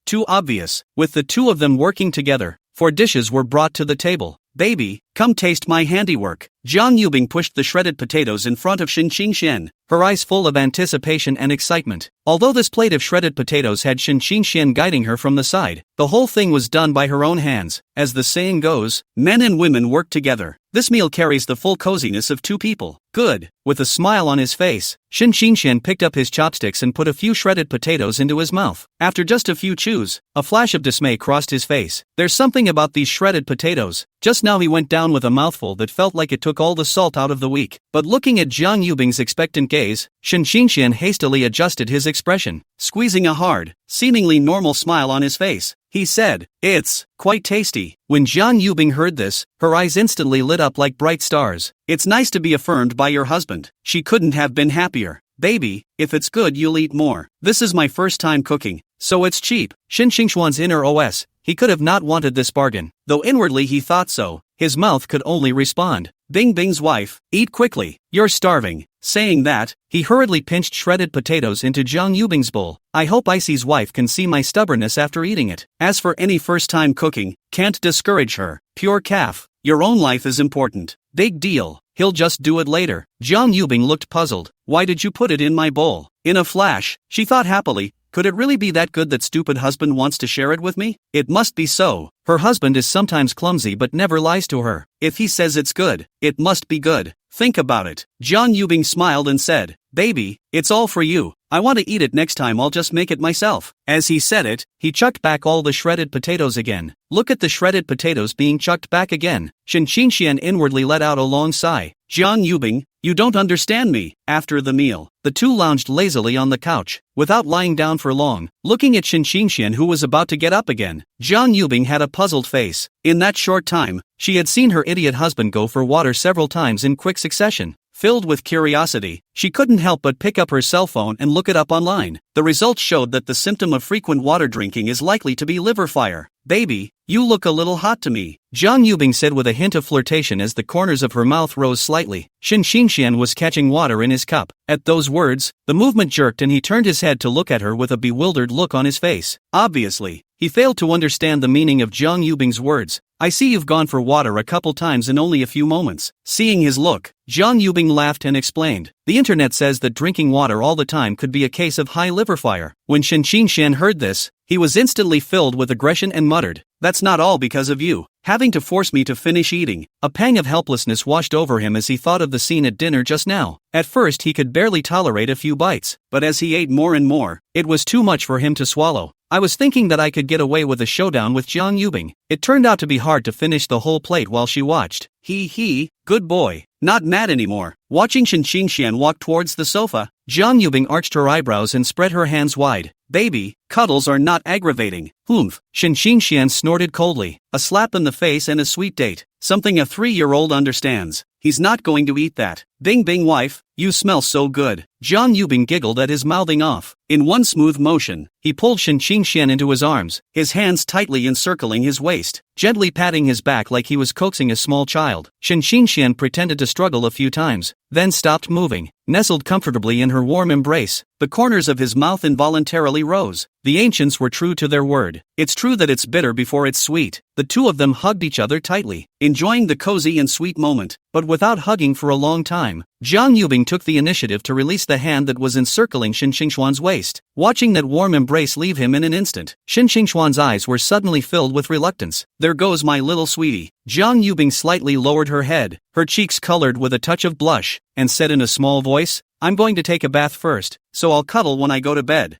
Too obvious. With the two of them working together, 4 dishes were brought to the table. "Baby, come taste my handiwork." Jiang Yubing pushed the shredded potatoes in front of Shin Xingxian, her eyes full of anticipation and excitement. Although this plate of shredded potatoes had Shin Xingxian guiding her from the side, the whole thing was done by her own hands. As the saying goes, men and women work together. This meal carries the full coziness of 2 people. Good. With a smile on his face, Shin Xingxian picked up his chopsticks and put a few shredded potatoes into his mouth. After just a few chews, a flash of dismay crossed his face. There's something about these shredded potatoes. Just now he went down with a mouthful that felt like it took all the salt out of the week. But looking at Jiang Yubing's expectant gaze, Shin Xingxian hastily adjusted his expression. Squeezing a hard, seemingly normal smile on his face, he said, "It's quite tasty." When Jiang Yubing heard this, her eyes instantly lit up like bright stars. "It's nice to be affirmed by your husband." She couldn't have been happier. "Baby, if it's good you'll eat more. This is my first time cooking, so it's cheap." Shin Xingxuan's inner OS, he could have not wanted this bargain. Though inwardly he thought so, his mouth could only respond. Bing Bing's wife, eat quickly, you're starving. Saying that, he hurriedly pinched shredded potatoes into Jiang Yubing's bowl. I hope Icy's wife can see my stubbornness after eating it. As for any first-time cooking, can't discourage her. Pure calf. Your own life is important. Big deal. He'll just do it later. Jiang Yubing looked puzzled. Why did you put it in my bowl? In a flash, she thought happily, could it really be that good that stupid husband wants to share it with me? It must be so. Her husband is sometimes clumsy but never lies to her. If he says it's good, it must be good. Think about it. Jiang Yubing smiled and said, "Baby, it's all for you. I want to eat it next time, I'll just make it myself." As he said it, he chucked back all the shredded potatoes again. Look at the shredded potatoes being chucked back again. Shin Xingxian inwardly let out a long sigh. Jiang Yubing, you don't understand me. After the meal, the two lounged lazily on the couch, without lying down for long, looking at Shin Xingxian who was about to get up again. Jiang Yubing had a puzzled face. In that short time, she had seen her idiot husband go for water several times in quick succession. Filled with curiosity, she couldn't help but pick up her cell phone and look it up online. The results showed that the symptom of frequent water drinking is likely to be liver fire. "Baby, you look a little hot to me," Jiang Yubing said with a hint of flirtation as the corners of her mouth rose slightly. Shin Xingxian was catching water in his cup. At those words, the movement jerked and he turned his head to look at her with a bewildered look on his face. Obviously, He failed to understand the meaning of Jiang Yubing's words. I see you've gone for water a couple times in only a few moments. Seeing his look, Jiang Yubing laughed and explained. The internet says that drinking water all the time could be a case of high liver fire. When Shen Qingshan heard this, he was instantly filled with aggression and muttered, "That's not all because of you. Having to force me to finish eating." A pang of helplessness washed over him as he thought of the scene at dinner just now. At first he could barely tolerate a few bites, but as he ate more and more, it was too much for him to swallow. I was thinking that I could get away with a showdown with Jiang Yubing. It turned out to be hard to finish the whole plate while she watched. Good boy. Not mad anymore. Watching Shen Qingshan walk towards the sofa, Jiang Yubing arched her eyebrows and spread her hands wide. Baby, cuddles are not aggravating. Humph. Shen Qingshan snorted coldly. A slap in the face and a sweet date. Something a 3-year-old understands. He's not going to eat that. Bing bing wife, you smell so good. Jiang Yubing giggled at his mouthing off. In one smooth motion, he pulled Shen Qingshan into his arms, his hands tightly encircling his waist, gently patting his back like he was coaxing a small child. Shen Qingshan pretended to struggle a few times, then stopped moving, nestled comfortably in her warm embrace. The corners of his mouth involuntarily rose. The ancients were true to their word. It's true that it's bitter before it's sweet. The two of them hugged each other tightly, enjoying the cozy and sweet moment, but without hugging for a long time. Jiang Yubing took the initiative to release the hand that was encircling Shen Qingshuan's waist. Watching that warm embrace leave him in an instant, Shen Qingshuan's eyes were suddenly filled with reluctance. There goes my little sweetie. Jiang Yubing slightly lowered her head, her cheeks colored with a touch of blush, and said in a small voice, "I'm going to take a bath first, so I'll cuddle when I go to bed."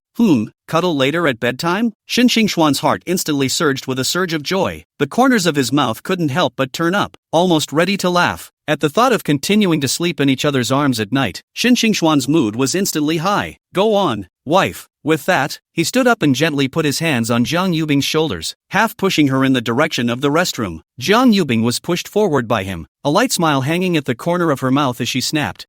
Cuddle later at bedtime? Shen Qingshuan's heart instantly surged with a surge of joy. The corners of his mouth couldn't help but turn up, almost ready to laugh. At the thought of continuing to sleep in each other's arms at night, Shen Qingshuan's mood was instantly high. Go on, wife. With that, he stood up and gently put his hands on Jiang Yubing's shoulders, half pushing her in the direction of the restroom. Jiang Yubing was pushed forward by him, a light smile hanging at the corner of her mouth as she snapped,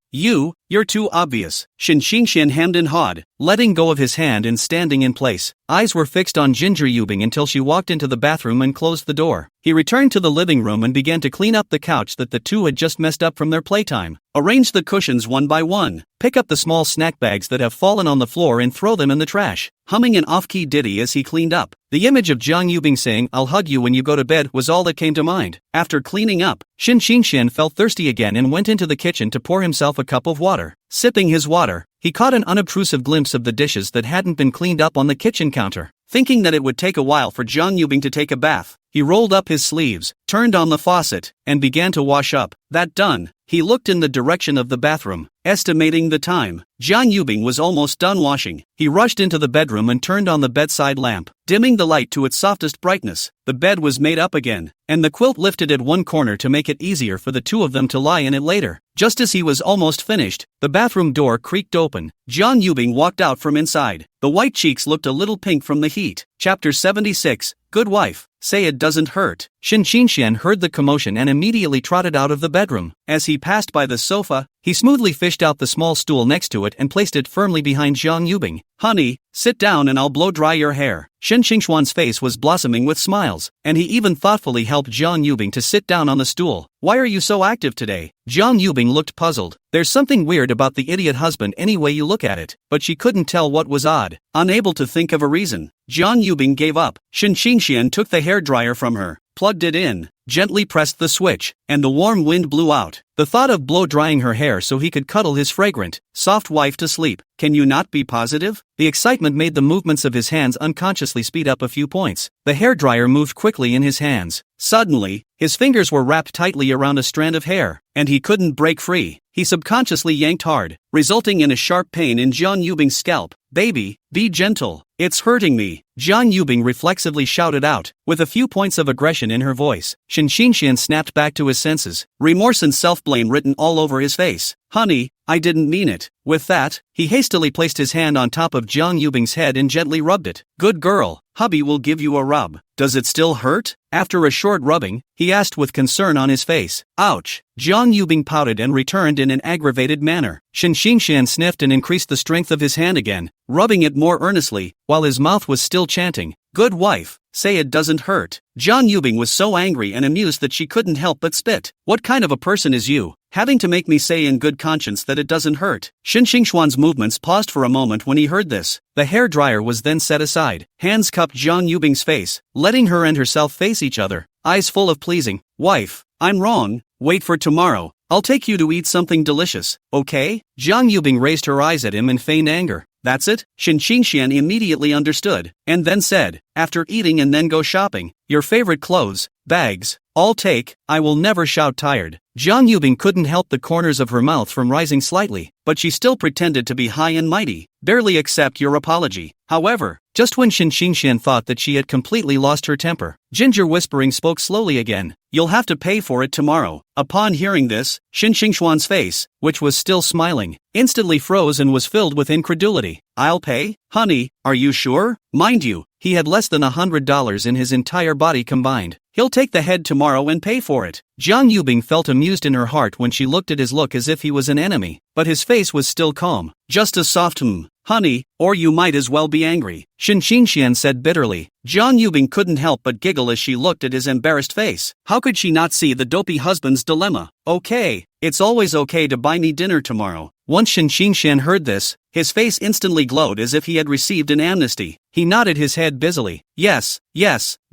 You're too obvious." Shen Qingshan hemmed and hawed, letting go of his hand and standing in place. Eyes were fixed on Ginger Yubing until she walked into the bathroom and closed the door. He returned to the living room and began to clean up the couch that the two had just messed up from their playtime. Arrange the cushions one by one. Pick up the small snack bags that have fallen on the floor and throw them in the trash. Humming an off-key ditty as he cleaned up, the image of Jiang Yubing saying, "I'll hug you when you go to bed," was all that came to mind. After cleaning up, Shen Qingshan felt thirsty again and went into the kitchen to pour himself a cup of water. Sipping his water, he caught an unobtrusive glimpse of the dishes that hadn't been cleaned up on the kitchen counter. Thinking that it would take a while for Jiang Yubing to take a bath, he rolled up his sleeves, turned on the faucet, and began to wash up. That done, he looked in the direction of the bathroom, estimating the time. Jiang Yubing was almost done washing. He rushed into the bedroom and turned on the bedside lamp, dimming the light to its softest brightness. The bed was made up again, and the quilt lifted at one corner to make it easier for the two of them to lie in it later. Just as he was almost finished, the bathroom door creaked open. Jiang Yubing walked out from inside. The white cheeks looked a little pink from the heat. Chapter 76, Good Wife. Say it doesn't hurt. Shen Qingshan heard the commotion and immediately trotted out of the bedroom. As he passed by the sofa, he smoothly fished out the small stool next to it and placed it firmly behind Jiang Yubing. "Honey, sit down and I'll blow dry your hair." Shen Qingshuan's face was blossoming with smiles, and he even thoughtfully helped Jiang Yubing to sit down on the stool. "Why are you so active today?" Jiang Yubing looked puzzled. There's something weird about the idiot husband any way you look at it, but she couldn't tell what was odd. Unable to think of a reason, Jiang Yubing gave up. Shen Qingshan took the hairdryer from her, plugged it in, gently pressed the switch, and the warm wind blew out. The thought of blow-drying her hair so he could cuddle his fragrant, soft wife to sleep. Can you not be positive? The excitement made the movements of his hands unconsciously speed up a few points. The hairdryer moved quickly in his hands. Suddenly, his fingers were wrapped tightly around a strand of hair, and he couldn't break free. He subconsciously yanked hard, resulting in a sharp pain in Jiang Yubing's scalp. "Baby, be gentle. It's hurting me." Jiang Yubing reflexively shouted out, with a few points of aggression in her voice. Shen Qingshan snapped back to his senses, remorse and self-blame written all over his face. "Honey, I didn't mean it." With that, he hastily placed his hand on top of Jiang Yubing's head and gently rubbed it. "Good girl, hubby will give you a rub. Does it still hurt?" After a short rubbing, he asked with concern on his face. "Ouch." Jiang Yubing pouted and returned in an aggravated manner. Shen Qingshan sniffed and increased the strength of his hand again, rubbing it more earnestly, while his mouth was still chanting, "Good wife, say it doesn't hurt." Jiang Yubing was so angry and amused that she couldn't help but spit. "What kind of a person is you? having to make me say in good conscience that it doesn't hurt. Shin Xingxuan's movements paused for a moment when he heard this. The hairdryer was then set aside. Hands cupped Jiang Yubing's face, letting her and herself face each other, eyes full of pleasing. Wife, I'm wrong, wait for tomorrow. I'll take you to eat something delicious, okay? Jiang Yubing raised her eyes at him in feigned anger. That's it? Shin Xingxian immediately understood, and then said, after eating and then go shopping, your favorite clothes, bags, all take, I will never shout tired. Jiang Yubing couldn't help the corners of her mouth from rising slightly, but she still pretended to be high and mighty. Barely accept your apology. However, just when Shin Xingxian thought that she had completely lost her temper, Ginger Whispering spoke slowly again. You'll have to pay for it tomorrow. Upon hearing this, Shin Xingxuan's face, which was still smiling, instantly froze and was filled with incredulity. I'll pay? Honey, are you sure? Mind you, he had less than $100 in his entire body combined. He'll take the head tomorrow and pay for it. Jiang Yubing felt amused in her heart when she looked at his look as if he was an enemy, but his face was still calm. Just a soft honey, or you might as well be angry, Shin Xingxian said bitterly. Jiang Yubing couldn't help but giggle as she looked at his embarrassed face. How could she not see the dopey husband's dilemma? Okay, it's always okay to buy me dinner tomorrow. Once Shin Xingxian heard this, his face instantly glowed as if he had received an amnesty. He nodded his head busily. Yes,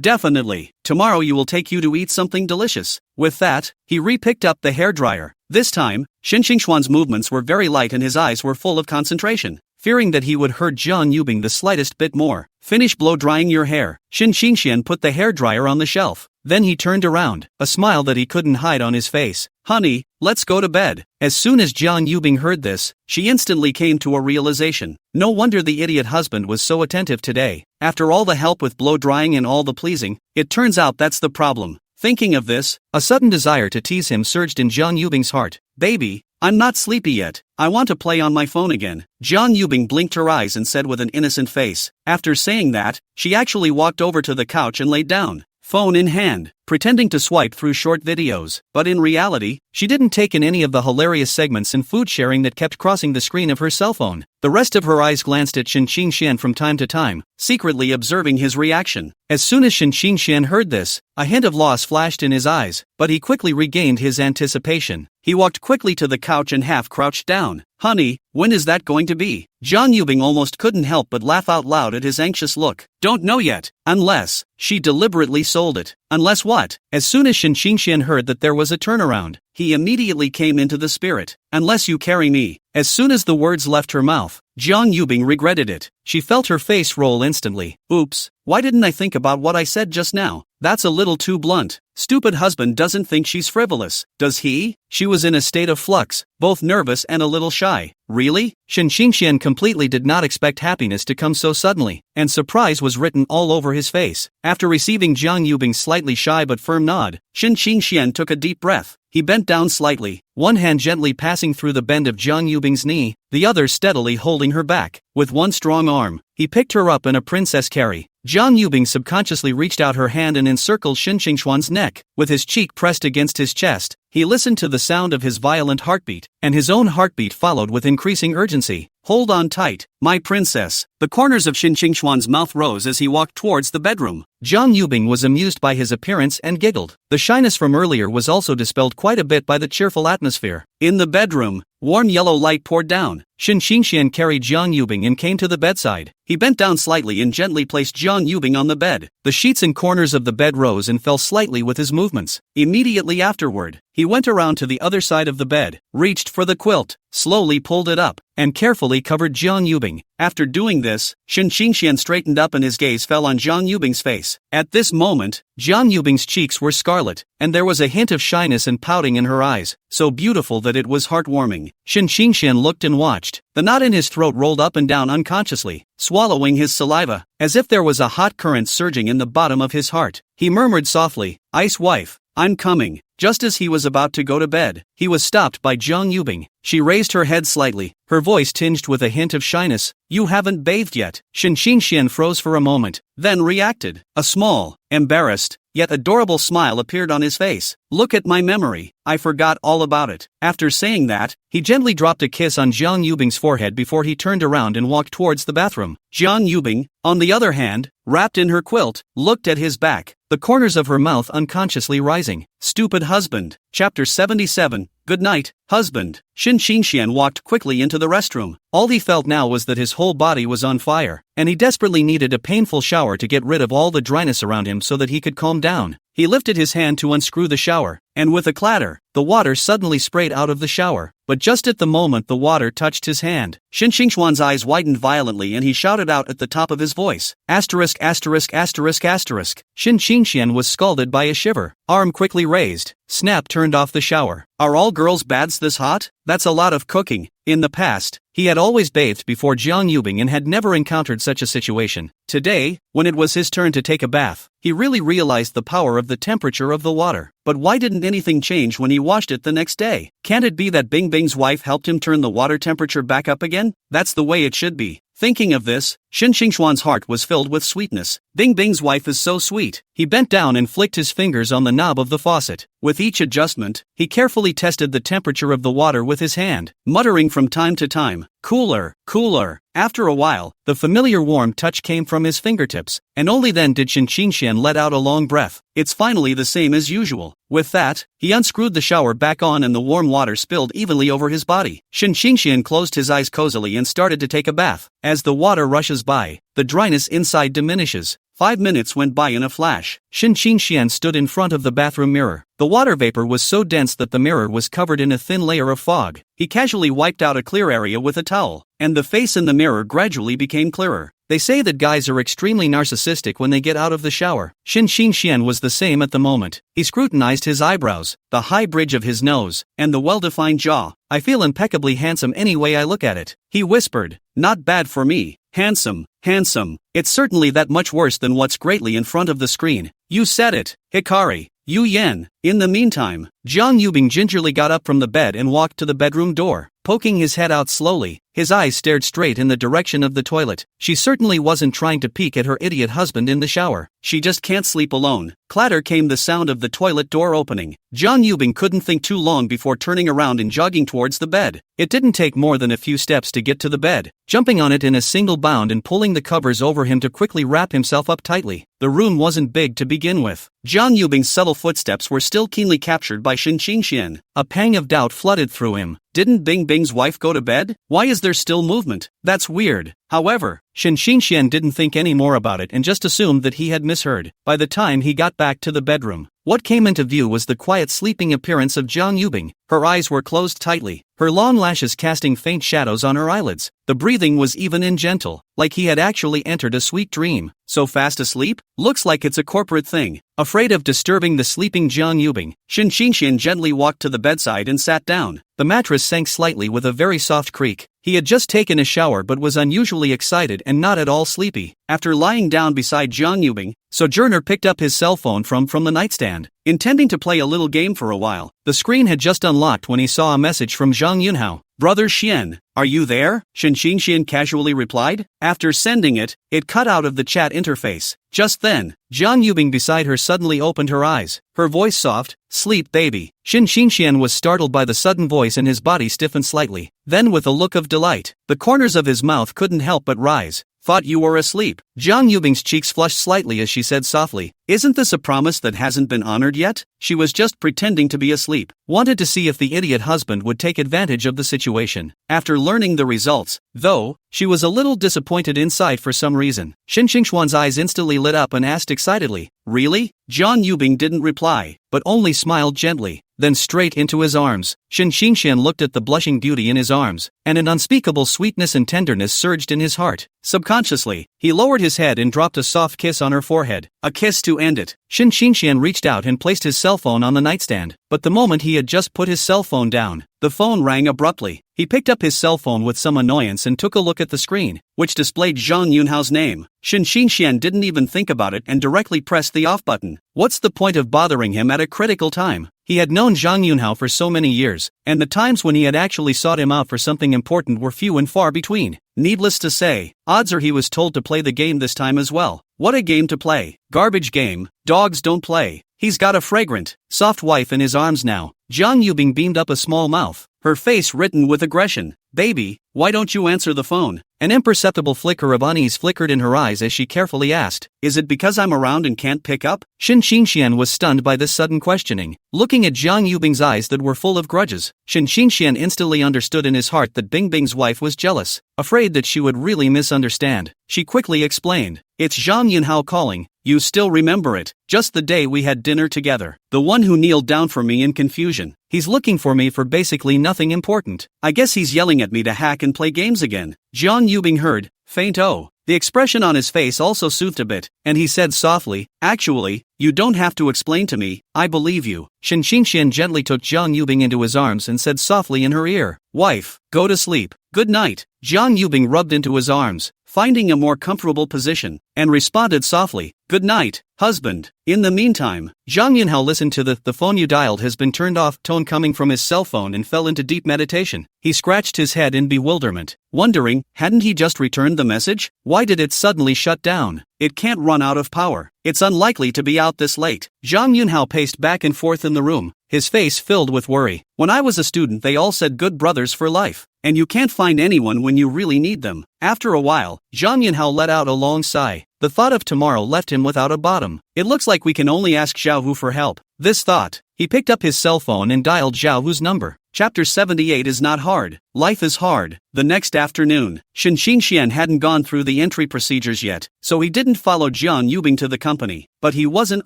definitely. Tomorrow you will take you to eat something delicious. With that, he re-picked up the hairdryer. This time, Shin Xingxuan's movements were very light and his eyes were full of concentration. Fearing that he would hurt Jiang Yubing the slightest bit more. Finish blow-drying your hair. Shin Xingxian put the hairdryer on the shelf. Then he turned around, a smile that he couldn't hide on his face. Honey, let's go to bed. As soon as Jiang Yubing heard this, she instantly came to a realization. No wonder the idiot husband was so attentive today. After all the help with blow-drying and all the pleasing, it turns out that's the problem. Thinking of this, a sudden desire to tease him surged in Jiang Yubing's heart. Baby, I'm not sleepy yet. I want to play on my phone again. Jiang Yubing blinked her eyes and said with an innocent face. After saying that, she actually walked over to the couch and laid down, phone in hand, pretending to swipe through short videos. But in reality, she didn't take in any of the hilarious segments and food sharing that kept crossing the screen of her cell phone. The rest of her eyes glanced at Shin Xingxian from time to time, secretly observing his reaction. As soon as Shin Xingxian heard this, a hint of loss flashed in his eyes, but he quickly regained his anticipation. He walked quickly to the couch and half crouched down. Honey, when is that going to be? Jiang Yubing almost couldn't help but laugh out loud at his anxious look. Don't know yet, unless, she deliberately sold it. Unless what? As soon as Shin Xingxian heard that there was a turnaround, he immediately came into the spirit. Unless you carry me. As soon as the words left her mouth, Jiang Yubing regretted it. She felt her face roll instantly. Oops, why didn't I think about what I said just now? That's a little too blunt. Stupid husband doesn't think she's frivolous, does he? She was in a state of flux, both nervous and a little shy. Really? Shin Xingxian completely did not expect happiness to come so suddenly, and surprise was written all over his face. After receiving Jiang Yubing's slightly shy but firm nod, Shin Xingxian took a deep breath. He bent down slightly, one hand gently passing through the bend of Jiang Yubing's knee, the other steadily holding her back. With one strong arm, he picked her up in a princess carry. Jiang Yubing subconsciously reached out her hand and encircled Shin Xingxuan's neck. With his cheek pressed against his chest, he listened to the sound of his violent heartbeat, and his own heartbeat followed with increasing urgency. Hold on tight, my princess. The corners of Shin Xingxuan's mouth rose as he walked towards the bedroom. Jiang Yubing was amused by his appearance and giggled. The shyness from earlier was also dispelled quite a bit by the cheerful atmosphere. In the bedroom, warm yellow light poured down. Shin Xingxian carried Jiang Yubing and came to the bedside. He bent down slightly and gently placed Jiang Yubing on the bed. The sheets and corners of the bed rose and fell slightly with his movements. Immediately afterward, he went around to the other side of the bed, reached for the quilt, slowly pulled it up, and carefully covered Jiang Yubing. After doing this, Shin Xingxian straightened up and his gaze fell on Jiang Yubing's face. At this moment, Jiang Yubing's cheeks were scarlet, and there was a hint of shyness and pouting in her eyes, so beautiful that it was heartwarming. Shin Xingxian looked and watched. The knot in his throat rolled up and down unconsciously, swallowing his saliva, as if there was a hot current surging in the bottom of his heart. He murmured softly, "Ice wife, I'm coming." Just as he was about to go to bed, he was stopped by Jiang Yubing. She raised her head slightly, her voice tinged with a hint of shyness. "You haven't bathed yet." Shin Xingxian froze for a moment, then reacted. A small, embarrassed, yet adorable smile appeared on his face. "Look at my memory, I forgot all about it." After saying that, he gently dropped a kiss on Jiang Yubing's forehead before he turned around and walked towards the bathroom. Jiang Yubing, on the other hand, wrapped in her quilt, looked at his back, the corners of her mouth unconsciously rising. Stupid husband. Chapter 77. Good night, husband. Shin Xingxian walked quickly into the restroom. All he felt now was that his whole body was on fire, and he desperately needed a painful shower to get rid of all the dryness around him so that he could calm down. He lifted his hand to unscrew the shower, and with a clatter, the water suddenly sprayed out of the shower. But just at the moment the water touched his hand, Shin Xingxuan's eyes widened violently and he shouted out at the top of his voice, asterisk asterisk asterisk asterisk. Shin Xingxian was scalded by a shiver. Arm quickly raised. Snap turned off the shower. Are all girls' baths this hot? That's a lot of cooking. In the past, he had always bathed before Jiang Yubing and had never encountered such a situation. Today, when it was his turn to take a bath, he really realized the power of the temperature of the water. But why didn't anything change when he washed it the next day? Can't it be that Bing Bing's wife helped him turn the water temperature back up again? That's the way it should be. Thinking of this, Shin Xingxuan's heart was filled with sweetness. Bing Bing's wife is so sweet. He bent down and flicked his fingers on the knob of the faucet. With each adjustment, he carefully tested the temperature of the water with his hand, muttering from time to time, cooler, cooler. After a while, the familiar warm touch came from his fingertips, and only then did Shin Xingxian let out a long breath. It's finally the same as usual. With that, he unscrewed the shower back on and the warm water spilled evenly over his body. Shin Xingxian closed his eyes cozily and started to take a bath. As the water rushes by, the dryness inside diminishes. 5 minutes went by in a flash. Shin Xingxian stood in front of the bathroom mirror. The water vapor was so dense that the mirror was covered in a thin layer of fog. He casually wiped out a clear area with a towel, and the face in the mirror gradually became clearer. They say that guys are extremely narcissistic when they get out of the shower. Shin Xingxian was the same at the moment. He scrutinized his eyebrows, the high bridge of his nose, and the well-defined jaw. I feel impeccably handsome any way I look at it. He whispered, not bad for me. Handsome, handsome. It's certainly that much worse than what's greatly in front of the screen. You said it, Hikari. Yu Yan. In the meantime, Jiang Yubing gingerly got up from the bed and walked to the bedroom door. Poking his head out slowly, his eyes stared straight in the direction of the toilet. She certainly wasn't trying to peek at her idiot husband in the shower. She just can't sleep alone. Clatter came the sound of the toilet door opening. Jiang Yubing couldn't think too long before turning around and jogging towards the bed. It didn't take more than a few steps to get to the bed, jumping on it in a single bound and pulling the covers over him to quickly wrap himself up tightly. The room wasn't big to begin with. Jiang Yubing's subtle footsteps were still keenly captured by Shin Xingxian. A pang of doubt flooded through him. Didn't Bing Bing's wife go to bed? Why is there still movement? That's weird. However, Shin Xingxian didn't think any more about it and just assumed that he had misheard. By the time he got back to the bedroom, what came into view was the quiet sleeping appearance of Jiang Yubing. Her eyes were closed tightly, her long lashes casting faint shadows on her eyelids. The breathing was even and gentle, like he had actually entered a sweet dream. So fast asleep? Looks like it's a corporate thing. Afraid of disturbing the sleeping Jiang Yubing, Shin Xingxian gently walked to the bedside and sat down. The mattress sank slightly with a very soft creak. He had just taken a shower but was unusually excited and not at all sleepy. After lying down beside Jiang Yubing, Sojourner picked up his cell phone from the nightstand, intending to play a little game for a while. The screen had just unlocked when he saw a message from Zhang Yunhao. Brother Xian, are you there? Shin Xingxian casually replied. After sending it, it cut out of the chat interface. Just then, Jiang Yubing beside her suddenly opened her eyes, her voice soft, sleep baby. Shin Xingxian was startled by the sudden voice and his body stiffened slightly. Then with a look of delight, the corners of his mouth couldn't help but rise. Thought you were asleep. Jiang Yubing's cheeks flushed slightly as she said softly, isn't this a promise that hasn't been honored yet? She was just pretending to be asleep. Wanted to see if the idiot husband would take advantage of the situation. After learning the results, though, she was a little disappointed inside for some reason. Shin Xingxuan's eyes instantly lit up and asked excitedly, really? Jiang Yubing didn't reply, but only smiled gently, then straight into his arms. Shin Xingxian looked at the blushing beauty in his arms, and an unspeakable sweetness and tenderness surged in his heart. Subconsciously, he lowered his head and dropped a soft kiss on her forehead, a kiss to end it. Shin Xingxian reached out and placed his cell phone on the nightstand, but the moment he had just put his cell phone down, the phone rang abruptly. He picked up his cell phone with some annoyance and took a look at the screen, which displayed Zhang Yunhao's name. Shin Xingxian didn't even think about it and directly pressed the off button. What's the point of bothering him at a critical time? He had known Zhang Yunhao for so many years, and the times when he had actually sought him out for something important were few and far between. Needless to say, odds are he was told to play the game this time as well. What a game to play. Garbage game. Dogs don't play. He's got a fragrant, soft wife in his arms now. Jiang Yubing beamed up a small mouth, her face written with aggression. "Baby, why don't you answer the phone?" An imperceptible flicker of unease flickered in her eyes as she carefully asked, "Is it because I'm around and can't pick up?" Shin Xingxian was stunned by this sudden questioning. Looking at Jiang Yubing's eyes that were full of grudges, Shin Xingxian instantly understood in his heart that Bingbing's wife was jealous. Afraid that she would really misunderstand, she quickly explained, "It's Zhang Yunhao calling. You still remember it, just the day we had dinner together. The one who kneeled down for me in confusion. He's looking for me for basically nothing important. I guess he's yelling at me to hack and play games again." Jiang Yubing heard, faint oh. The expression on his face also soothed a bit, and he said softly, "Actually, you don't have to explain to me, I believe you." Shin Xingxian gently took Jiang Yubing into his arms and said softly in her ear, "Wife, go to sleep. Good night." Jiang Yubing rubbed into his arms, finding a more comfortable position, and responded softly, "Good night, husband." In the meantime, Zhang Yunhao listened to the phone you dialed has been turned off tone coming from his cell phone and fell into deep meditation. He scratched his head in bewilderment, wondering, hadn't he just returned the message? Why did it suddenly shut down? It can't run out of power. It's unlikely to be out this late. Zhang Yunhao paced back and forth in the room, his face filled with worry. When I was a student they all said good brothers for life, and you can't find anyone when you really need them. After a while, Zhang Yunhao let out a long sigh. The thought of tomorrow left him without a bottom. It looks like we can only ask Xiaohu for help. This thought, he picked up his cell phone and dialed Xiaohu's number. Chapter 78 is not hard. Life is hard. The next afternoon, Shin Xingxian hadn't gone through the entry procedures yet, so he didn't follow Jiang Yubing to the company. But he wasn't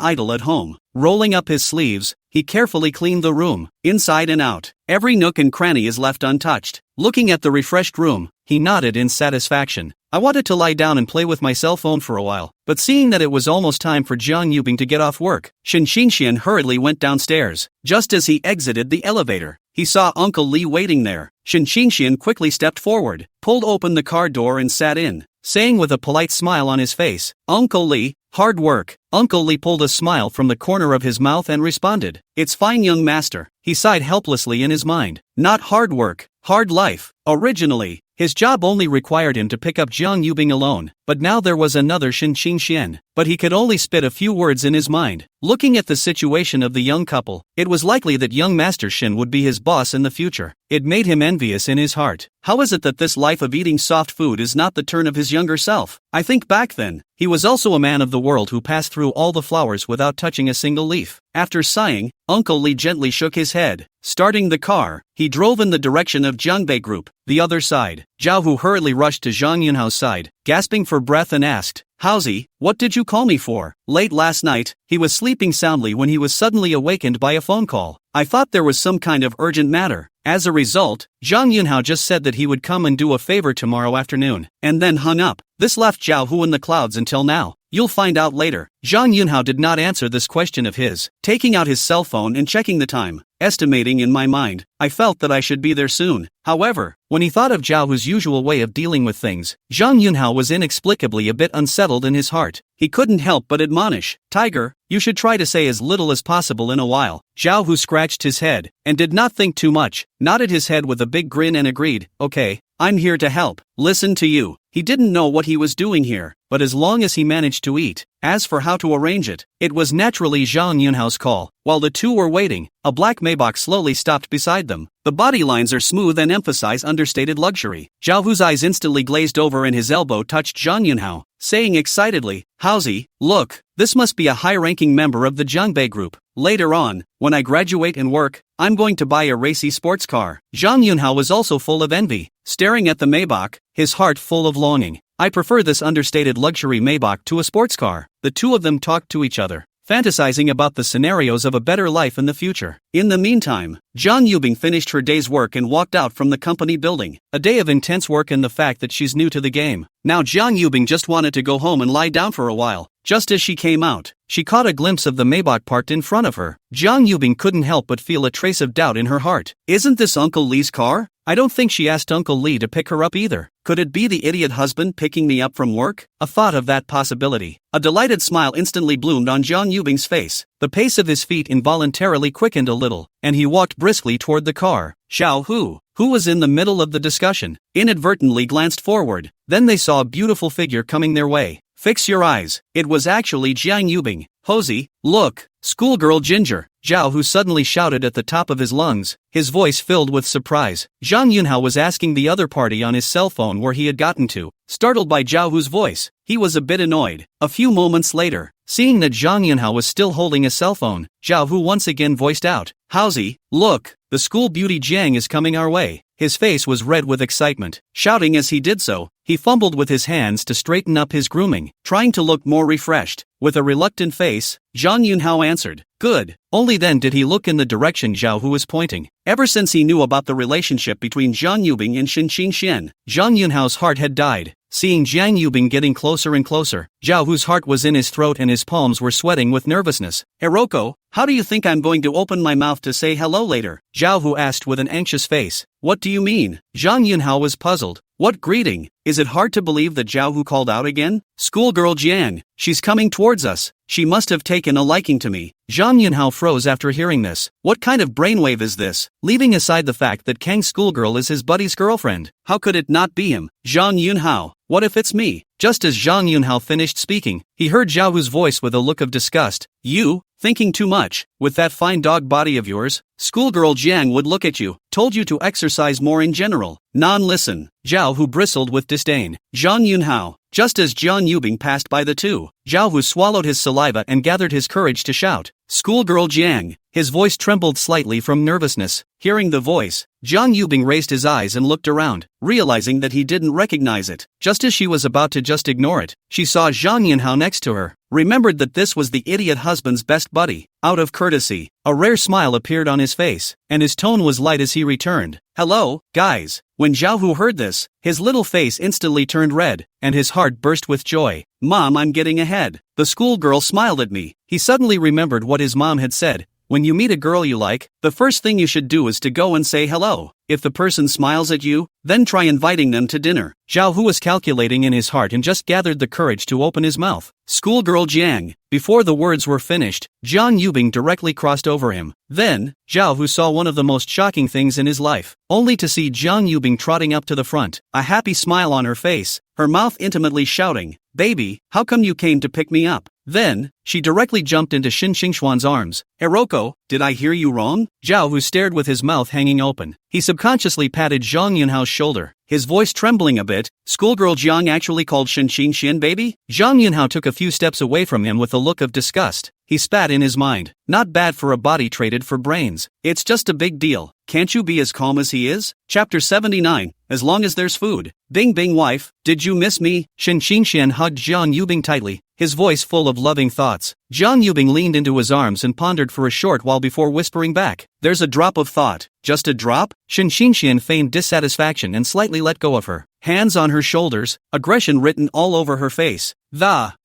idle at home. Rolling up his sleeves, he carefully cleaned the room, inside and out. Every nook and cranny is left untouched. Looking at the refreshed room, he nodded in satisfaction. I wanted to lie down and play with my cell phone for a while, but seeing that it was almost time for Jiang Yubing to get off work, Shin Xingxian hurriedly went downstairs. Just as he exited the elevator, he saw Uncle Li waiting there. Shin Xingxian quickly stepped forward, pulled open the car door and sat in, saying with a polite smile on his face, "Uncle Li, hard work." Uncle Li pulled a smile from the corner of his mouth and responded, "It's fine, young master." He sighed helplessly in his mind. Not hard work, hard life. Originally, his job only required him to pick up Jiang Yubing alone, but now there was another Shin Xingxian. But he could only spit a few words in his mind. Looking at the situation of the young couple, it was likely that young Master Shin would be his boss in the future. It made him envious in his heart. How is it that this life of eating soft food is not the turn of his younger self? I think back then, he was also a man of the world who passed through all the flowers without touching a single leaf. After sighing, Uncle Li gently shook his head. Starting the car, he drove in the direction of Jiangbei Group, the other side. Zhao Hu hurriedly rushed to Zhang Yunhao's side, gasping for breath and asked, "Howsy, what did you call me for?" Late last night, he was sleeping soundly when he was suddenly awakened by a phone call. I thought there was some kind of urgent matter. As a result, Zhang Yunhao just said that he would come and do a favor tomorrow afternoon, and then hung up. This left Zhao Hu in the clouds until now. You'll find out later. Zhang Yunhao did not answer this question of his, taking out his cell phone and checking the time. Estimating in my mind, I felt that I should be there soon. However, when he thought of Zhao Hu's usual way of dealing with things, Zhang Yunhao was inexplicably a bit unsettled in his heart. He couldn't help but admonish, "Tiger, you should try to say as little as possible in a while." Zhao Hu scratched his head, and did not think too much, nodded his head with a big grin and agreed, "Okay, I'm here to help. Listen to you." He didn't know what he was doing here, but as long as he managed to eat. As for how to arrange it, it was naturally Zhang Yunhao's call. While the two were waiting, a black Maybach slowly stopped beside them. The body lines are smooth and emphasize understated luxury. Zhao Hu's eyes instantly glazed over and his elbow touched Zhang Yunhao, saying excitedly, "Howsy, look, this must be a high-ranking member of the Jiangbei Group. Later on, when I graduate and work, I'm going to buy a racy sports car." Zhang Yunhao was also full of envy, staring at the Maybach, his heart full of longing. "I prefer this understated luxury Maybach to a sports car." The two of them talked to each other, fantasizing about the scenarios of a better life in the future. In the meantime, Jiang Yubing finished her day's work and walked out from the company building. A day of intense work and the fact that she's new to the game. Now Jiang Yubing just wanted to go home and lie down for a while. Just as she came out, she caught a glimpse of the Maybach parked in front of her. Jiang Yubing couldn't help but feel a trace of doubt in her heart. Isn't this Uncle Li's car? I don't think she asked Uncle Li to pick her up either. Could it be the idiot husband picking me up from work? A thought of that possibility. A delighted smile instantly bloomed on Jiang Yubing's face. The pace of his feet involuntarily quickened a little, and he walked briskly toward the car. Xiaohu, who was in the middle of the discussion, inadvertently glanced forward. Then they saw a beautiful figure coming their way. Fix your eyes. It was actually Jiang Yubing. "Hosey, look, schoolgirl Ginger." Zhao Hu suddenly shouted at the top of his lungs, his voice filled with surprise. Zhang Yunhao was asking the other party on his cell phone where he had gotten to. Startled by Zhao Hu's voice, he was a bit annoyed. A few moments later, seeing that Zhang Yunhao was still holding a cell phone, Zhao Hu once again voiced out, "Howsy, look, the school beauty Jiang is coming our way." His face was red with excitement. Shouting as he did so, he fumbled with his hands to straighten up his grooming, trying to look more refreshed. With a reluctant face, Zhang Yunhao answered, "Good." Only then did he look in the direction Zhao Hu was pointing. Ever since he knew about the relationship between Zhang Yubing and Shen Qingxian, Zhang Yunhao's heart had died. Seeing Zhang Yubing getting closer and closer, Zhao Hu's heart was in his throat and his palms were sweating with nervousness. "Hiroko, how do you think I'm going to open my mouth to say hello later?" Zhao Hu asked with an anxious face. "What do you mean?" Zhang Yunhao was puzzled. "What greeting? Is it hard to believe that Zhao Hu called out again? Schoolgirl Jiang, she's coming towards us. She must have taken a liking to me." Zhang Yunhao froze after hearing this. What kind of brainwave is this? Leaving aside the fact that Kang's schoolgirl is his buddy's girlfriend, how could it not be him? Zhang Yunhao, what if it's me? Just as Zhang Yunhao finished speaking, he heard Zhao Hu's voice with a look of disgust. "You? Thinking too much? With that fine dog body of yours? Schoolgirl Jiang would look at you. Told you to exercise more in general." "Non-listen." Zhao Hu bristled with disdain. Zhang Yunhao. Just as Zhang Yubing passed by the two, Zhao Hu swallowed his saliva and gathered his courage to shout, "Schoolgirl Jiang." His voice trembled slightly from nervousness. Hearing the voice, Zhang Yubing raised his eyes and looked around, realizing that he didn't recognize it. Just as she was about to just ignore it, she saw Zhang Yunhao next to her, remembered that this was the idiot husband's best buddy. Out of courtesy, a rare smile appeared on his face, and his tone was light as he returned, "Hello, guys." When Zhao Hu heard this, his little face instantly turned red, and his heart burst with joy. "Mom, I'm getting ahead." The schoolgirl smiled at me. He suddenly remembered what his mom had said. When you meet a girl you like, the first thing you should do is to go and say hello. If the person smiles at you, then try inviting them to dinner. Zhao Hu was calculating in his heart and just gathered the courage to open his mouth. "Schoolgirl Jiang." Before the words were finished, Zhang Yubing directly crossed over him. Then, Zhao Hu saw one of the most shocking things in his life, only to see Zhang Yubing trotting up to the front, a happy smile on her face, her mouth intimately shouting, "Baby, how come you came to pick me up?" Then, she directly jumped into Shen Xingxuan's arms. "Hiroko, did I hear you wrong?" Zhao Hu stared with his mouth hanging open. He subconsciously patted Zhang Yunhao's shoulder, his voice trembling a bit. "Schoolgirl Jiang actually called Shen Qingxian baby?" Zhang Yunhao took a few steps away from him with a look of disgust. He spat in his mind. Not bad for a body traded for brains. It's just a big deal. Can't you be as calm as he is? Chapter 79. As long as there's food. Bing bing wife, did you miss me? Shen Qingxian hugged Zhang Yubing tightly, his voice full of loving thoughts. Zhang Yubing leaned into his arms and pondered for a short while before whispering back, "There's a drop of thought." "Just a drop?" Shen Qingxian feigned dissatisfaction and slightly let go of her. Hands on her shoulders, aggression written all over her face.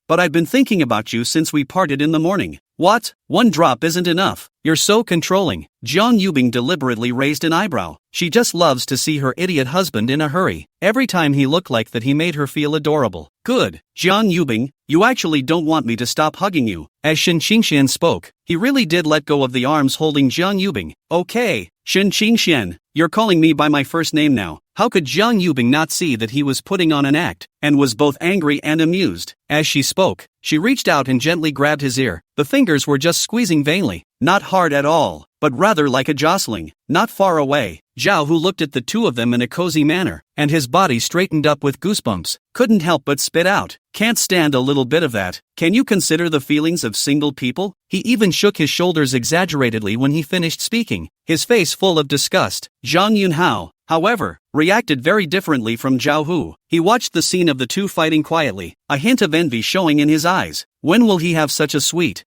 But I've been thinking about you since we parted in the morning." "What? One drop isn't enough. You're so controlling." Zhang Yubing deliberately raised an eyebrow. She just loves to see her idiot husband in a hurry. Every time he looked like that he made her feel adorable. "Good, Zhang Yubing, you actually don't want me to stop hugging you." As Shen Qingxian spoke, he really did let go of the arms holding Zhang Yubing. "Okay, Shen Qingxian, you're calling me by my first name now." How could Zhang Yubing not see that he was putting on an act, and was both angry and amused? As she spoke, she reached out and gently grabbed his ear. The fingers were just squeezing vainly, not hard at all, but rather like a jostling. Not far away, Zhao Hu looked at the two of them in a cozy manner, and his body straightened up with goosebumps. Couldn't help but spit out, "Can't stand a little bit of that. Can you consider the feelings of single people?" He even shook his shoulders exaggeratedly when he finished speaking, his face full of disgust. Zhang Yunhao, however, reacted very differently from Zhao Hu. He watched the scene of the two fighting quietly, a hint of envy showing in his eyes. When will he have such a sweet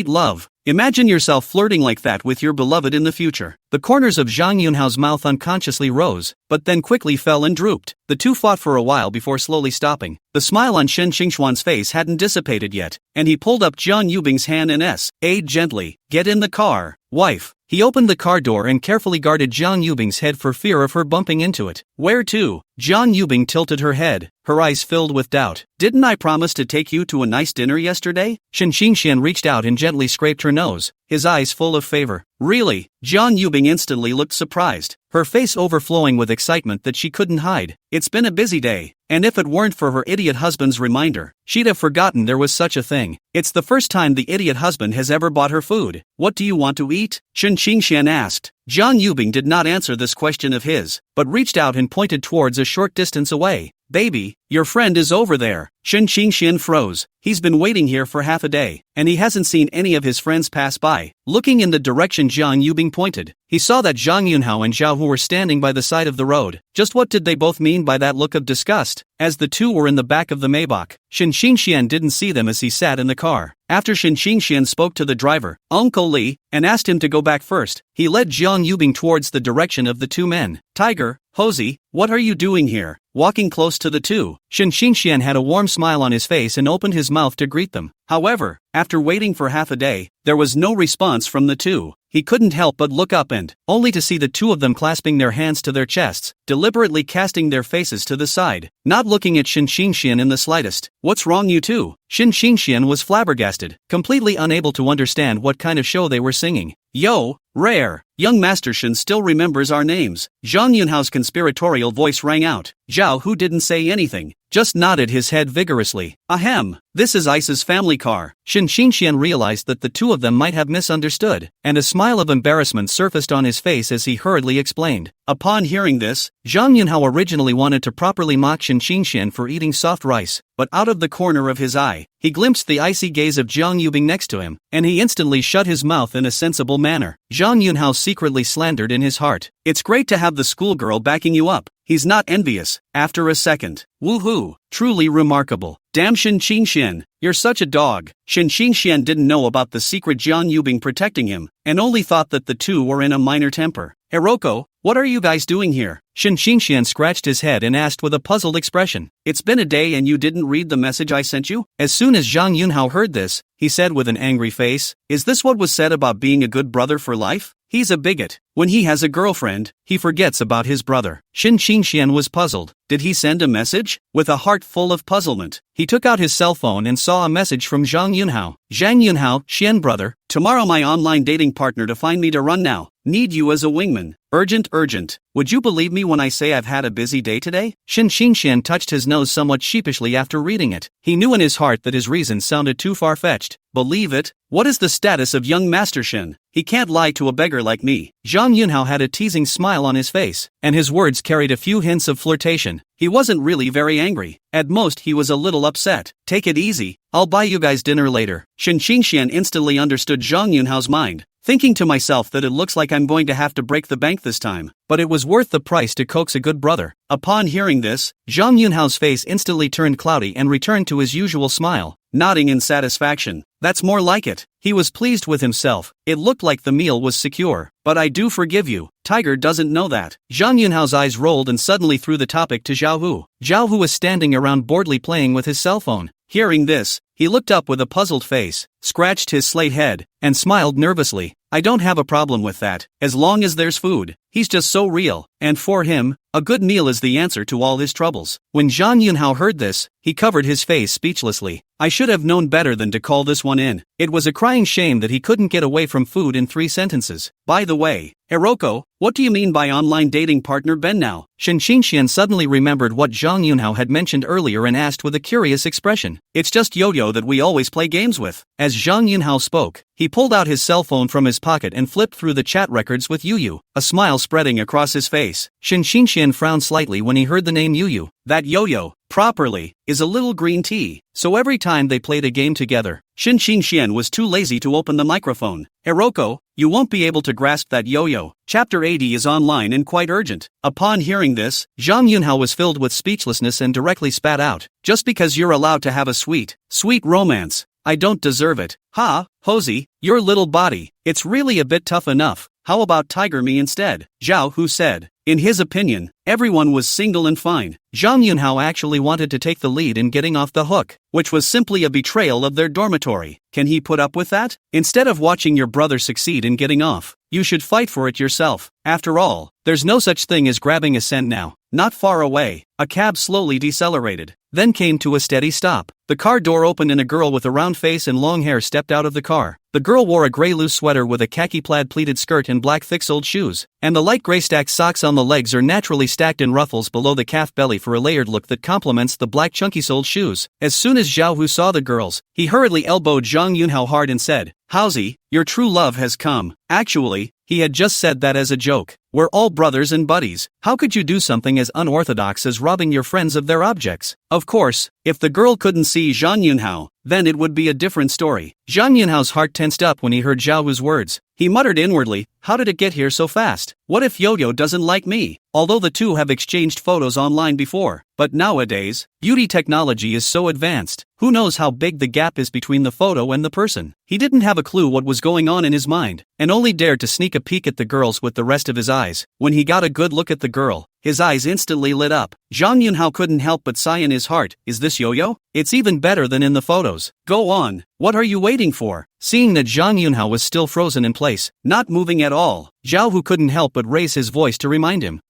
love? Imagine yourself flirting like that with your beloved in the future. The corners of Zhang Yunhao's mouth unconsciously rose, but then quickly fell and drooped. The two fought for a while before slowly stopping. The smile on Shen Qingxuan's face hadn't dissipated yet, and he pulled up Zhang Yubing's hand and aid gently, "Get in the car, wife." He opened the car door and carefully guarded Zhang Yubing's head for fear of her bumping into it. "Where to?" Jiang Yubing tilted her head, her eyes filled with doubt. Didn't I promise to take you to a nice dinner yesterday? Shen Xingxian reached out and gently scraped her nose, his eyes full of favor. Really? Jiang Yubing instantly looked surprised, her face overflowing with excitement that she couldn't hide. It's been a busy day, and if it weren't for her idiot husband's reminder, she'd have forgotten there was such a thing. It's the first time the idiot husband has ever bought her food. What do you want to eat? Shen Xingxian asked. Jiang Yubing did not answer this question of his, but reached out and pointed towards a short distance away. Baby, your friend is over there. Shen Xingxian froze. He's been waiting here for half a day, and he hasn't seen any of his friends pass by. Looking in the direction Jiang Yubing pointed, he saw that Zhang Yunhao and Zhao Hu were standing by the side of the road. Just what did they both mean by that look of disgust? As the two were in the back of the Maybach, Shen Xingxian didn't see them as he sat in the car. After Shen Xingxian spoke to the driver, Uncle Li, and asked him to go back first, he led Jiang Yubing towards the direction of the two men. Tiger, Hosey, what are you doing here? Walking close to the two, Shen Xingxian had a warm smile on his face and opened his mouth to greet them. However, after waiting for half a day, there was no response from the two. He couldn't help but look up and, only to see the two of them clasping their hands to their chests, deliberately casting their faces to the side, not looking at Shen Xingxian in the slightest. What's wrong you two? Shen Xingxian was flabbergasted, completely unable to understand what kind of show they were singing. Yo, rare, young Master Shen still remembers our names. Zhang Yunhao's conspiratorial voice rang out. Zhao Hu didn't say anything, just nodded his head vigorously. Ahem, this is Ice's family car. Shen Xingxian realized that the two of them might have misunderstood, and a smile of embarrassment surfaced on his face as he hurriedly explained. Upon hearing this, Zhang Yunhao originally wanted to properly mock Shen Xingxian for eating soft rice, but out of the corner of his eye, he glimpsed the icy gaze of Jiang Yubing next to him, and he instantly shut his mouth in a sensible manner. Zhang Yunhao secretly slandered in his heart. It's great to have the schoolgirl backing you up. He's not envious. After a second, woohoo, truly remarkable. Damn Shen Xingxian, you're such a dog. Shen Xingxian didn't know about the secret Jiang Yubing protecting him, and only thought that the two were in a minor temper. Hiroko, what are you guys doing here? Shen Xingxian scratched his head and asked with a puzzled expression. It's been a day and you didn't read the message I sent you? As soon as Zhang Yunhao heard this, he said with an angry face, is this what was said about being a good brother for life? He's a bigot. When he has a girlfriend, he forgets about his brother. Shen Xingxian was puzzled. Did he send a message? With a heart full of puzzlement, he took out his cell phone and saw a message from Zhang Yunhao. Zhang Yunhao, Xian brother, tomorrow my online dating partner to find me to run now. Need you as a wingman. Urgent, urgent. Would you believe me when I say I've had a busy day today? Shen Xingxian touched his nose somewhat sheepishly after reading it. He knew in his heart that his reasons sounded too far-fetched. Believe it? What is the status of young Master Shen? He can't lie to a beggar like me. Zhang Yunhao had a teasing smile on his face, and his words carried a few hints of flirtation. He wasn't really very angry. At most he was a little upset. Take it easy, I'll buy you guys dinner later. Shen Xingxian instantly understood Zhang Yunhao's mind, thinking to myself that it looks like I'm going to have to break the bank this time, but it was worth the price to coax a good brother. Upon hearing this, Zhang Yunhao's face instantly turned cloudy and returned to his usual smile, nodding in satisfaction. That's more like it. He was pleased with himself. It looked like the meal was secure. But I do forgive you. Tiger doesn't know that. Zhang Yunhao's eyes rolled and suddenly threw the topic to Zhao Hu. Zhao Hu was standing around boredly playing with his cell phone. Hearing this, he looked up with a puzzled face, scratched his slate head, and smiled nervously. I don't have a problem with that, as long as there's food. He's just so real, and for him, a good meal is the answer to all his troubles. When Zhang Yunhao heard this, he covered his face speechlessly. I should have known better than to call this one in. It was a crying shame that he couldn't get away from food in 3 sentences. By the way, Hiroko, what do you mean by online dating partner Ben now? Shen Xingxian suddenly remembered what Zhang Yunhao had mentioned earlier and asked with a curious expression. It's just Yo-Yo that we always play games with. As Zhang Yunhao spoke, he pulled out his cell phone from his pocket and flipped through the chat records with Yu, a smile spreading across his face. Shen Xingxian frowned slightly when he heard the name Yu. That Yo-Yo, properly, is a little green tea. So every time they played a game together, Shen Xingxian was too lazy to open the microphone. Hiroko, you won't be able to grasp that Yo-Yo. Chapter 80 is online and quite urgent. Upon hearing this, Zhang Yunhao was filled with speechlessness and directly spat out. Just because you're allowed to have a sweet romance, I don't deserve it. Ha, Hosey, your little body, it's really a bit tough enough. How about Tiger me instead? Zhao Hu said. In his opinion, everyone was single and fine. Zhang Yunhao actually wanted to take the lead in getting off the hook, which was simply a betrayal of their dormitory. Can he put up with that? Instead of watching your brother succeed in getting off, You should fight for it yourself. After all, there's no such thing as grabbing a scent now. Not far away, a cab slowly decelerated, then came to a steady stop. The car door opened and a girl with a round face and long hair stepped out of the car. The girl wore a gray loose sweater with a khaki plaid pleated skirt and black thick-soled shoes, and the light gray stacked socks on the legs are naturally stacked in ruffles below the calf belly for a layered look that complements the black chunky-soled shoes. As soon as Zhao Hu saw the girls, he hurriedly elbowed Zhang Yunhao hard and said, "Howsy, your true love has come." Actually, he had just said that as a joke. We're all brothers and buddies. How could you do something as unorthodox as robbing your friends of their objects? Of course, if the girl couldn't see Zhang Yunhao, then it would be a different story. Zhang Yunhao's heart tensed up when he heard Zhao Hu's words. He muttered inwardly, how did it get here so fast? What if Yo-Yo doesn't like me? Although the two have exchanged photos online before, but nowadays, beauty technology is so advanced, who knows how big the gap is between the photo and the person? He didn't have a clue what was going on in his mind, and only dared to sneak a peek at the girls with the rest of his eyes. When he got a good look at the girl, his eyes instantly lit up. Zhang Yunhao couldn't help but sigh in his heart, is this Yo-Yo? It's even better than in the photos. Go on, what are you waiting for? Seeing that Zhang Yunhao was still frozen in place, not moving at all, Zhao Hu couldn't help but raise his voice to remind him.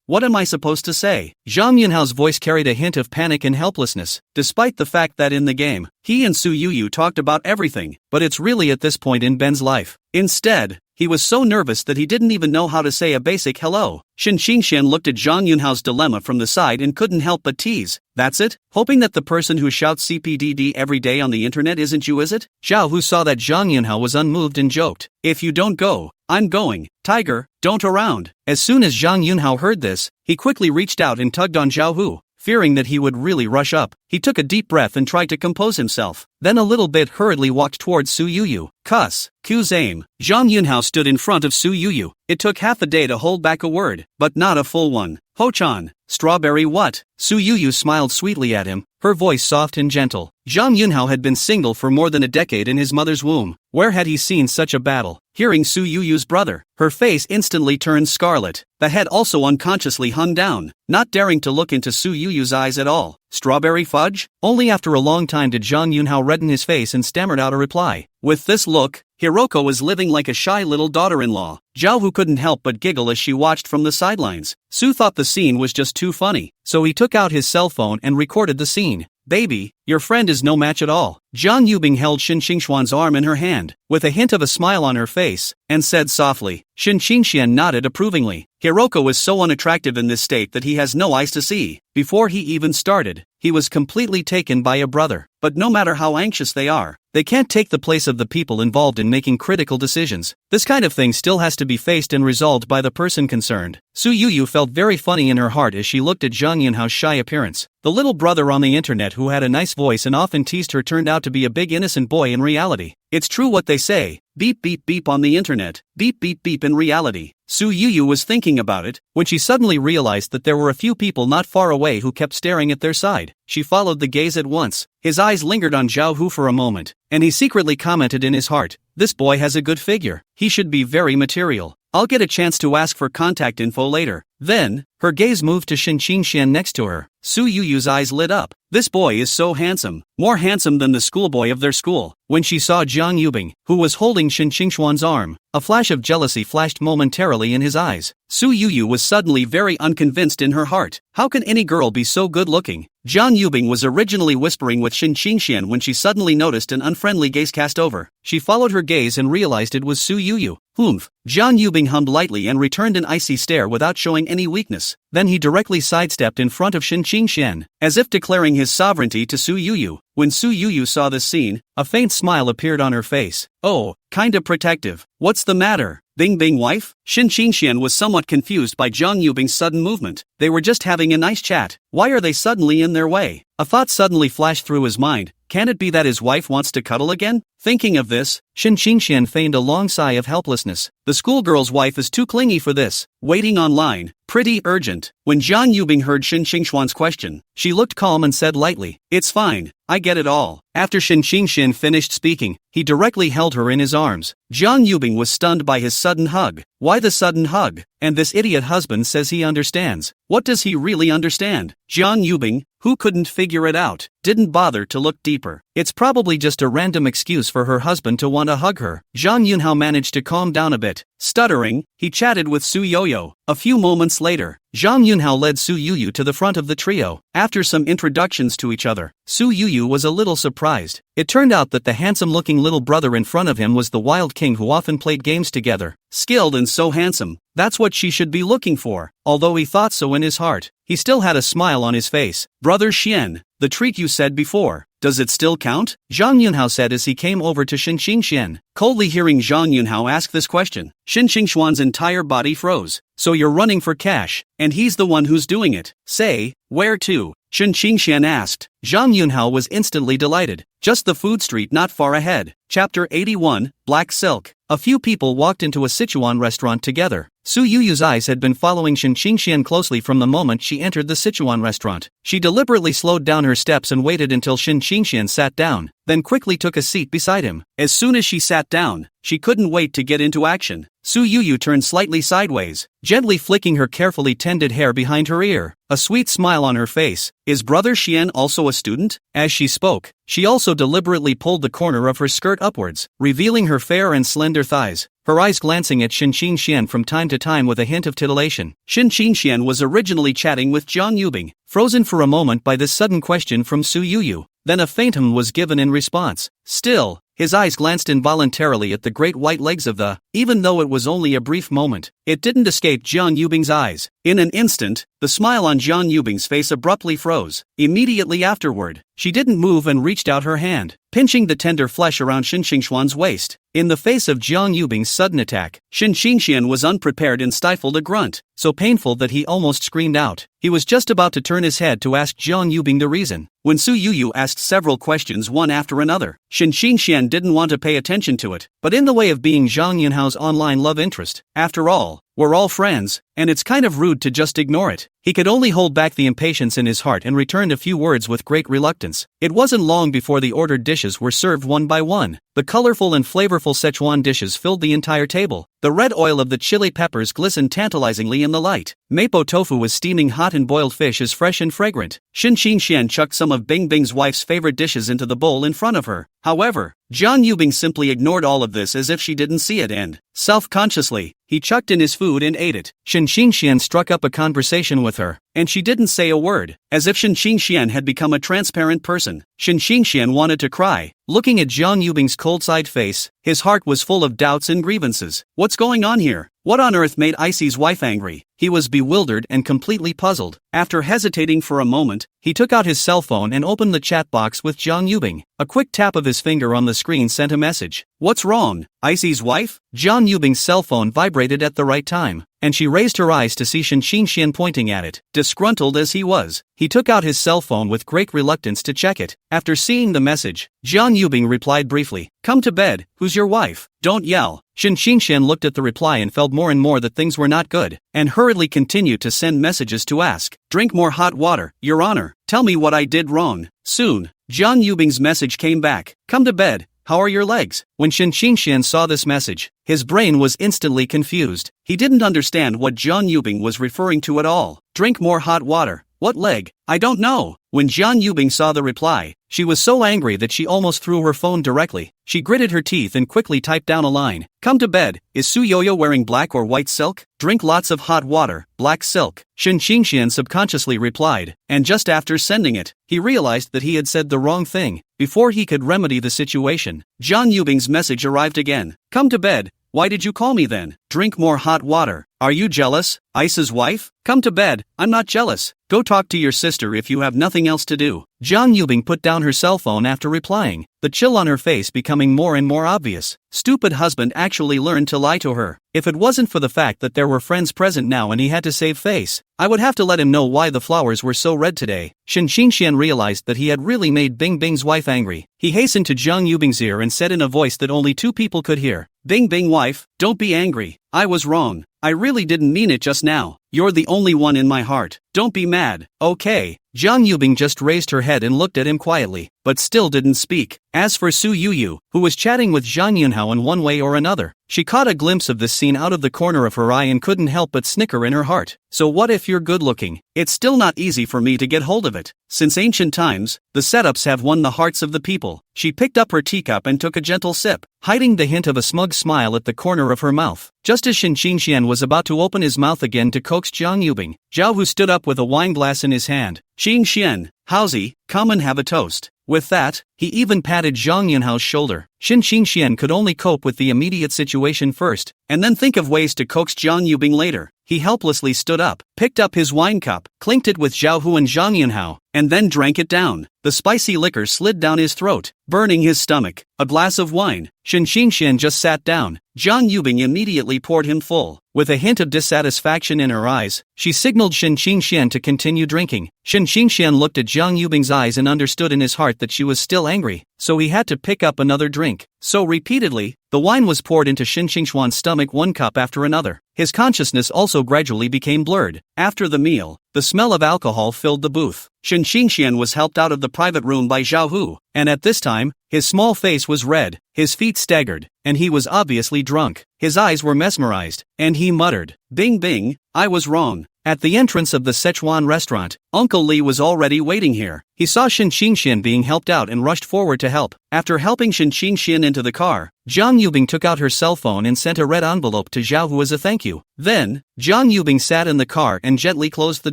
What am I supposed to say? Zhang Yunhao's voice carried a hint of panic and helplessness, despite the fact that in the game, he and Su Yuyu talked about everything, but it's really at this point in Ben's life. Instead, he was so nervous that he didn't even know how to say a basic hello. Shen Qingxian looked at Zhang Yunhao's dilemma from the side and couldn't help but tease. That's it? Hoping that the person who shouts CPDD every day on the internet isn't you, is it? Zhao Hu saw that Zhang Yunhao was unmoved and joked. If you don't go, I'm going. Tiger, don't around. As soon as Zhang Yunhao heard this, he quickly reached out and tugged on Zhao Hu. Fearing that he would really rush up, he took a deep breath and tried to compose himself, then a little bit hurriedly walked towards Su Yuyu. Cuss, Q's aim. Zhang Yunhao stood in front of Su Yuyu. It took half a day to hold back a word, but not a full one. Ho-chan, strawberry what? Su Yuyu smiled sweetly at him, her voice soft and gentle. Zhang Yunhao had been single for more than a decade in his mother's womb. Where had he seen such a battle? Hearing Su Yuyu's brother, her face instantly turned scarlet. The head also unconsciously hung down, not daring to look into Su Yuyu's eyes at all. Strawberry fudge? Only after a long time did Zhang Yunhao redden his face and stammered out a reply. With this look, Hiroko was living like a shy little daughter-in-law. Zhao Hu couldn't help but giggle as she watched from the sidelines. Su thought the scene was just too funny, so he took out his cell phone and recorded the scene. Baby, your friend is no match at all. Zhang Yubing held Shen Qingxian's arm in her hand, with a hint of a smile on her face, and said softly. Shen Qingxian nodded approvingly. Hiroko is so unattractive in this state that he has no eyes to see. Before he even started, he was completely taken by a brother. But no matter how anxious they are, they can't take the place of the people involved in making critical decisions. This kind of thing still has to be faced and resolved by the person concerned. Su Yuyu felt very funny in her heart as she looked at Zhang Yunhao's shy appearance. The little brother on the internet who had a nice voice and often teased her turned out to be a big innocent boy in reality. It's true what they say, beep beep beep on the internet, beep beep beep in reality. Su Yuyu was thinking about it, when she suddenly realized that there were a few people not far away who kept staring at their side. She followed the gaze at once. His eyes lingered on Zhao Hu for a moment, and he secretly commented in his heart, this boy has a good figure, he should be very material. I'll get a chance to ask for contact info later. Then, her gaze moved to Shen Qingxian next to her. Su Yuyu's eyes lit up. This boy is so handsome, more handsome than the schoolboy of their school. When she saw Zhang Yubing, who was holding Shen Qingxian's arm, a flash of jealousy flashed momentarily in his eyes. Su Yuyu was suddenly very unconvinced in her heart. How can any girl be so good-looking? Zhang Yubing was originally whispering with Shen Qingxian when she suddenly noticed an unfriendly gaze cast over. She followed her gaze and realized it was Su Yuyu. Humph. Zhang Yubing hummed lightly and returned an icy stare without showing any weakness. Then he directly sidestepped in front of Shen Qingxian, as if declaring his sovereignty to Su Yuyu. When Su Yuyu saw this scene, a faint smile appeared on her face. Oh, kinda protective. What's the matter? Bing Bing wife? Shen Qingxian was somewhat confused by Zhang Yubing's sudden movement. They were just having a nice chat. Why are they suddenly in their way? A thought suddenly flashed through his mind. Can it be that his wife wants to cuddle again? Thinking of this, Shen Qingxian feigned a long sigh of helplessness. The schoolgirl's wife is too clingy for this. Waiting online. Pretty urgent. When Zhang Yubing heard Shen Qingxian's question, she looked calm and said lightly, it's fine, I get it all. After Shen Qingxian finished speaking, he directly held her in his arms. Zhang Yubing was stunned by his sudden hug. Why the sudden hug? and this idiot husband says he understands. What does he really understand? Jiang Yubing, who couldn't figure it out, didn't bother to look deeper. It's probably just a random excuse for her husband to want to hug her. Zhang Yunhao managed to calm down a bit. Stuttering, he chatted with Su Yoyo. A few moments later, Zhang Yunhao led Su Yuyu to the front of the trio. After some introductions to each other, Su Yuyu was a little surprised. It turned out that the handsome-looking little brother in front of him was the Wild King who often played games together. Skilled and so handsome, that's what she should be looking for. Although he thought so in his heart, he still had a smile on his face. Brother Xian, the treat you said before, does it still count? Zhang Yunhao said as he came over to Shen Xingxian. Coldly hearing Zhang Yunhao ask this question, Shen Xingxuan's entire body froze. So you're running for cash, and he's the one who's doing it. Say, where to? Shen Xingxian asked. Zhang Yunhao was instantly delighted. Just the food street not far ahead. Chapter 81, Black Silk. A few people walked into a Sichuan restaurant together. Su Yuyu's eyes had been following Shen Xingxian closely from the moment she entered the Sichuan restaurant. She deliberately slowed down her steps and waited until Shen Xingxian sat down, then quickly took a seat beside him. As soon as she sat down, she couldn't wait to get into action. Su Yuyu turned slightly sideways, gently flicking her carefully tended hair behind her ear, a sweet smile on her face. Is Brother Xian also a student? As she spoke, she also deliberately pulled the corner of her skirt upwards, revealing her fair and slender thighs, her eyes glancing at Shen Xingxian from time to time with a hint of titillation. Shen Xingxian was originally chatting with Jiang Yubing, frozen for a moment by this sudden question from Su Yuyu. Then a faint hum was given in response. Still, his eyes glanced involuntarily at the great white legs of the, even though it was only a brief moment, it didn't escape Jiang Yubing's eyes. In an instant, the smile on Jiang Yubing's face abruptly froze. Immediately afterward, she didn't move and reached out her hand, pinching the tender flesh around Shen Xingxuan's waist. In the face of Jiang Yubing's sudden attack, Shen Xingxian was unprepared and stifled a grunt, so painful that he almost screamed out. He was just about to turn his head to ask Jiang Yubing the reason, when Su Yuyu asked several questions one after another. Shen Xingxian didn't want to pay attention to it, but in the way of being Zhang Yunhao's online love interest. After all, we're all friends, and it's kind of rude to just ignore it. He could only hold back the impatience in his heart and returned a few words with great reluctance. It wasn't long before the ordered dishes were served one by one. The colorful and flavorful Sichuan dishes filled the entire table. The red oil of the chili peppers glistened tantalizingly in the light. Mapo tofu was steaming hot and boiled fish is fresh and fragrant. Shen Xingxian chucked some of Bing Bing's wife's favorite dishes into the bowl in front of her. However, Jiang Yubing simply ignored all of this as if she didn't see it and, self-consciously, he chucked in his food and ate it. Shen Xingxian struck up a conversation with her, and she didn't say a word, as if Shen Xingxian had become a transparent person. Shen Xingxian wanted to cry. Looking at Jiang Yubing's cold-side face, his heart was full of doubts and grievances. What's going on here? What on earth made Icy's wife angry? He was bewildered and completely puzzled. After hesitating for a moment, he took out his cell phone and opened the chat box with Jiang Yubing. A quick tap of his finger on the screen sent a message. What's wrong? Icy's wife? Jiang Yubing's cell phone vibrated at the right time, and she raised her eyes to see Shen Xingxian pointing at it. Disgruntled as he was, he took out his cell phone with great reluctance to check it. After seeing the message, Jiang Yubing replied briefly, "Come to bed, who's your wife? Don't yell." Shen Xingxian looked at the reply and felt more and more that things were not good, and hurriedly continued to send messages to ask, "Drink more hot water, Your Honor. Tell me what I did wrong." Soon, Jiang Yubing's message came back, "Come to bed. How are your legs?" When Shen Xingxian saw this message, his brain was instantly confused. He didn't understand what Jiang Yubing was referring to at all. Drink more hot water. What leg? I don't know. When Jiang Yubing saw the reply, she was so angry that she almost threw her phone directly. She gritted her teeth and quickly typed down a line. "Come to bed. Is Su Yoyo wearing black or white silk? Drink lots of hot water, black silk." Shen Xingxian subconsciously replied, and just after sending it, he realized that he had said the wrong thing. Before he could remedy the situation, Jiang Yubing's message arrived again. "Come to bed. Why did you call me then? Drink more hot water. Are you jealous, Ice's wife? Come to bed. I'm not jealous. Go talk to your sister if you have nothing else to do." Jiang Yubing put down her cell phone after replying, the chill on her face becoming more and more obvious. Stupid husband actually learned to lie to her. If it wasn't for the fact that there were friends present now and he had to save face, I would have to let him know why the flowers were so red today. Shen Xingxian realized that he had really made Bing Bing's wife angry. He hastened to Jiang Yubing's ear and said in a voice that only two people could hear, "Bing Bing wife, don't be angry. I was wrong. I really didn't mean it just now. You're the only one in my heart. Don't be mad, okay?" Jiang Yubing just raised her head and looked at him quietly. but still didn't speak. As for Su Yuyu, who was chatting with Zhang Yunhao in one way or another, she caught a glimpse of this scene out of the corner of her eye and couldn't help but snicker in her heart. So what if you're good looking? It's still not easy for me to get hold of it. Since ancient times, the setups have won the hearts of the people. She picked up her teacup and took a gentle sip, hiding the hint of a smug smile at the corner of her mouth. Just as Shin Xingxian was about to open his mouth again to coax Jiang Yubing, Zhao Hu stood up with a wine glass in his hand. Xingxian, Haozi, come and have a toast. With that, he even patted Zhang Yunhao's shoulder. Shin Xingxian could only cope with the immediate situation first, and then think of ways to coax Jiang Yubing later. He helplessly stood up, picked up his wine cup, clinked it with Zhao Hu and Zhang Yunhao, and then drank it down. The spicy liquor slid down his throat, burning his stomach. A glass of wine. Shin Xingxian just sat down. Jiang Yubing immediately poured him full. With a hint of dissatisfaction in her eyes, she signaled Shin Xingxian to continue drinking. Shin Xingxian looked at Jiang Yubing's eyes and understood in his heart that she was still angry, so he had to pick up another drink. So repeatedly, the wine was poured into Shin Xingxian's stomach one cup after another. His consciousness also gradually became blurred. After the meal, the smell of alcohol filled the booth. Shin Xingxian was helped out of the private room by Zhao Hu, and at this time, his small face was red, his feet staggered, and he was obviously drunk. His eyes were mesmerized, and he muttered, "Bing bing, I was wrong." At the entrance of the Sichuan restaurant, Uncle Li was already waiting here. He saw Shin Xingxian being helped out and rushed forward to help. After helping Shin Xingxian into the car, Jiang Yubing took out her cell phone and sent a red envelope to Zhao Hu as a thank you. Then, Jiang Yubing sat in the car and gently closed the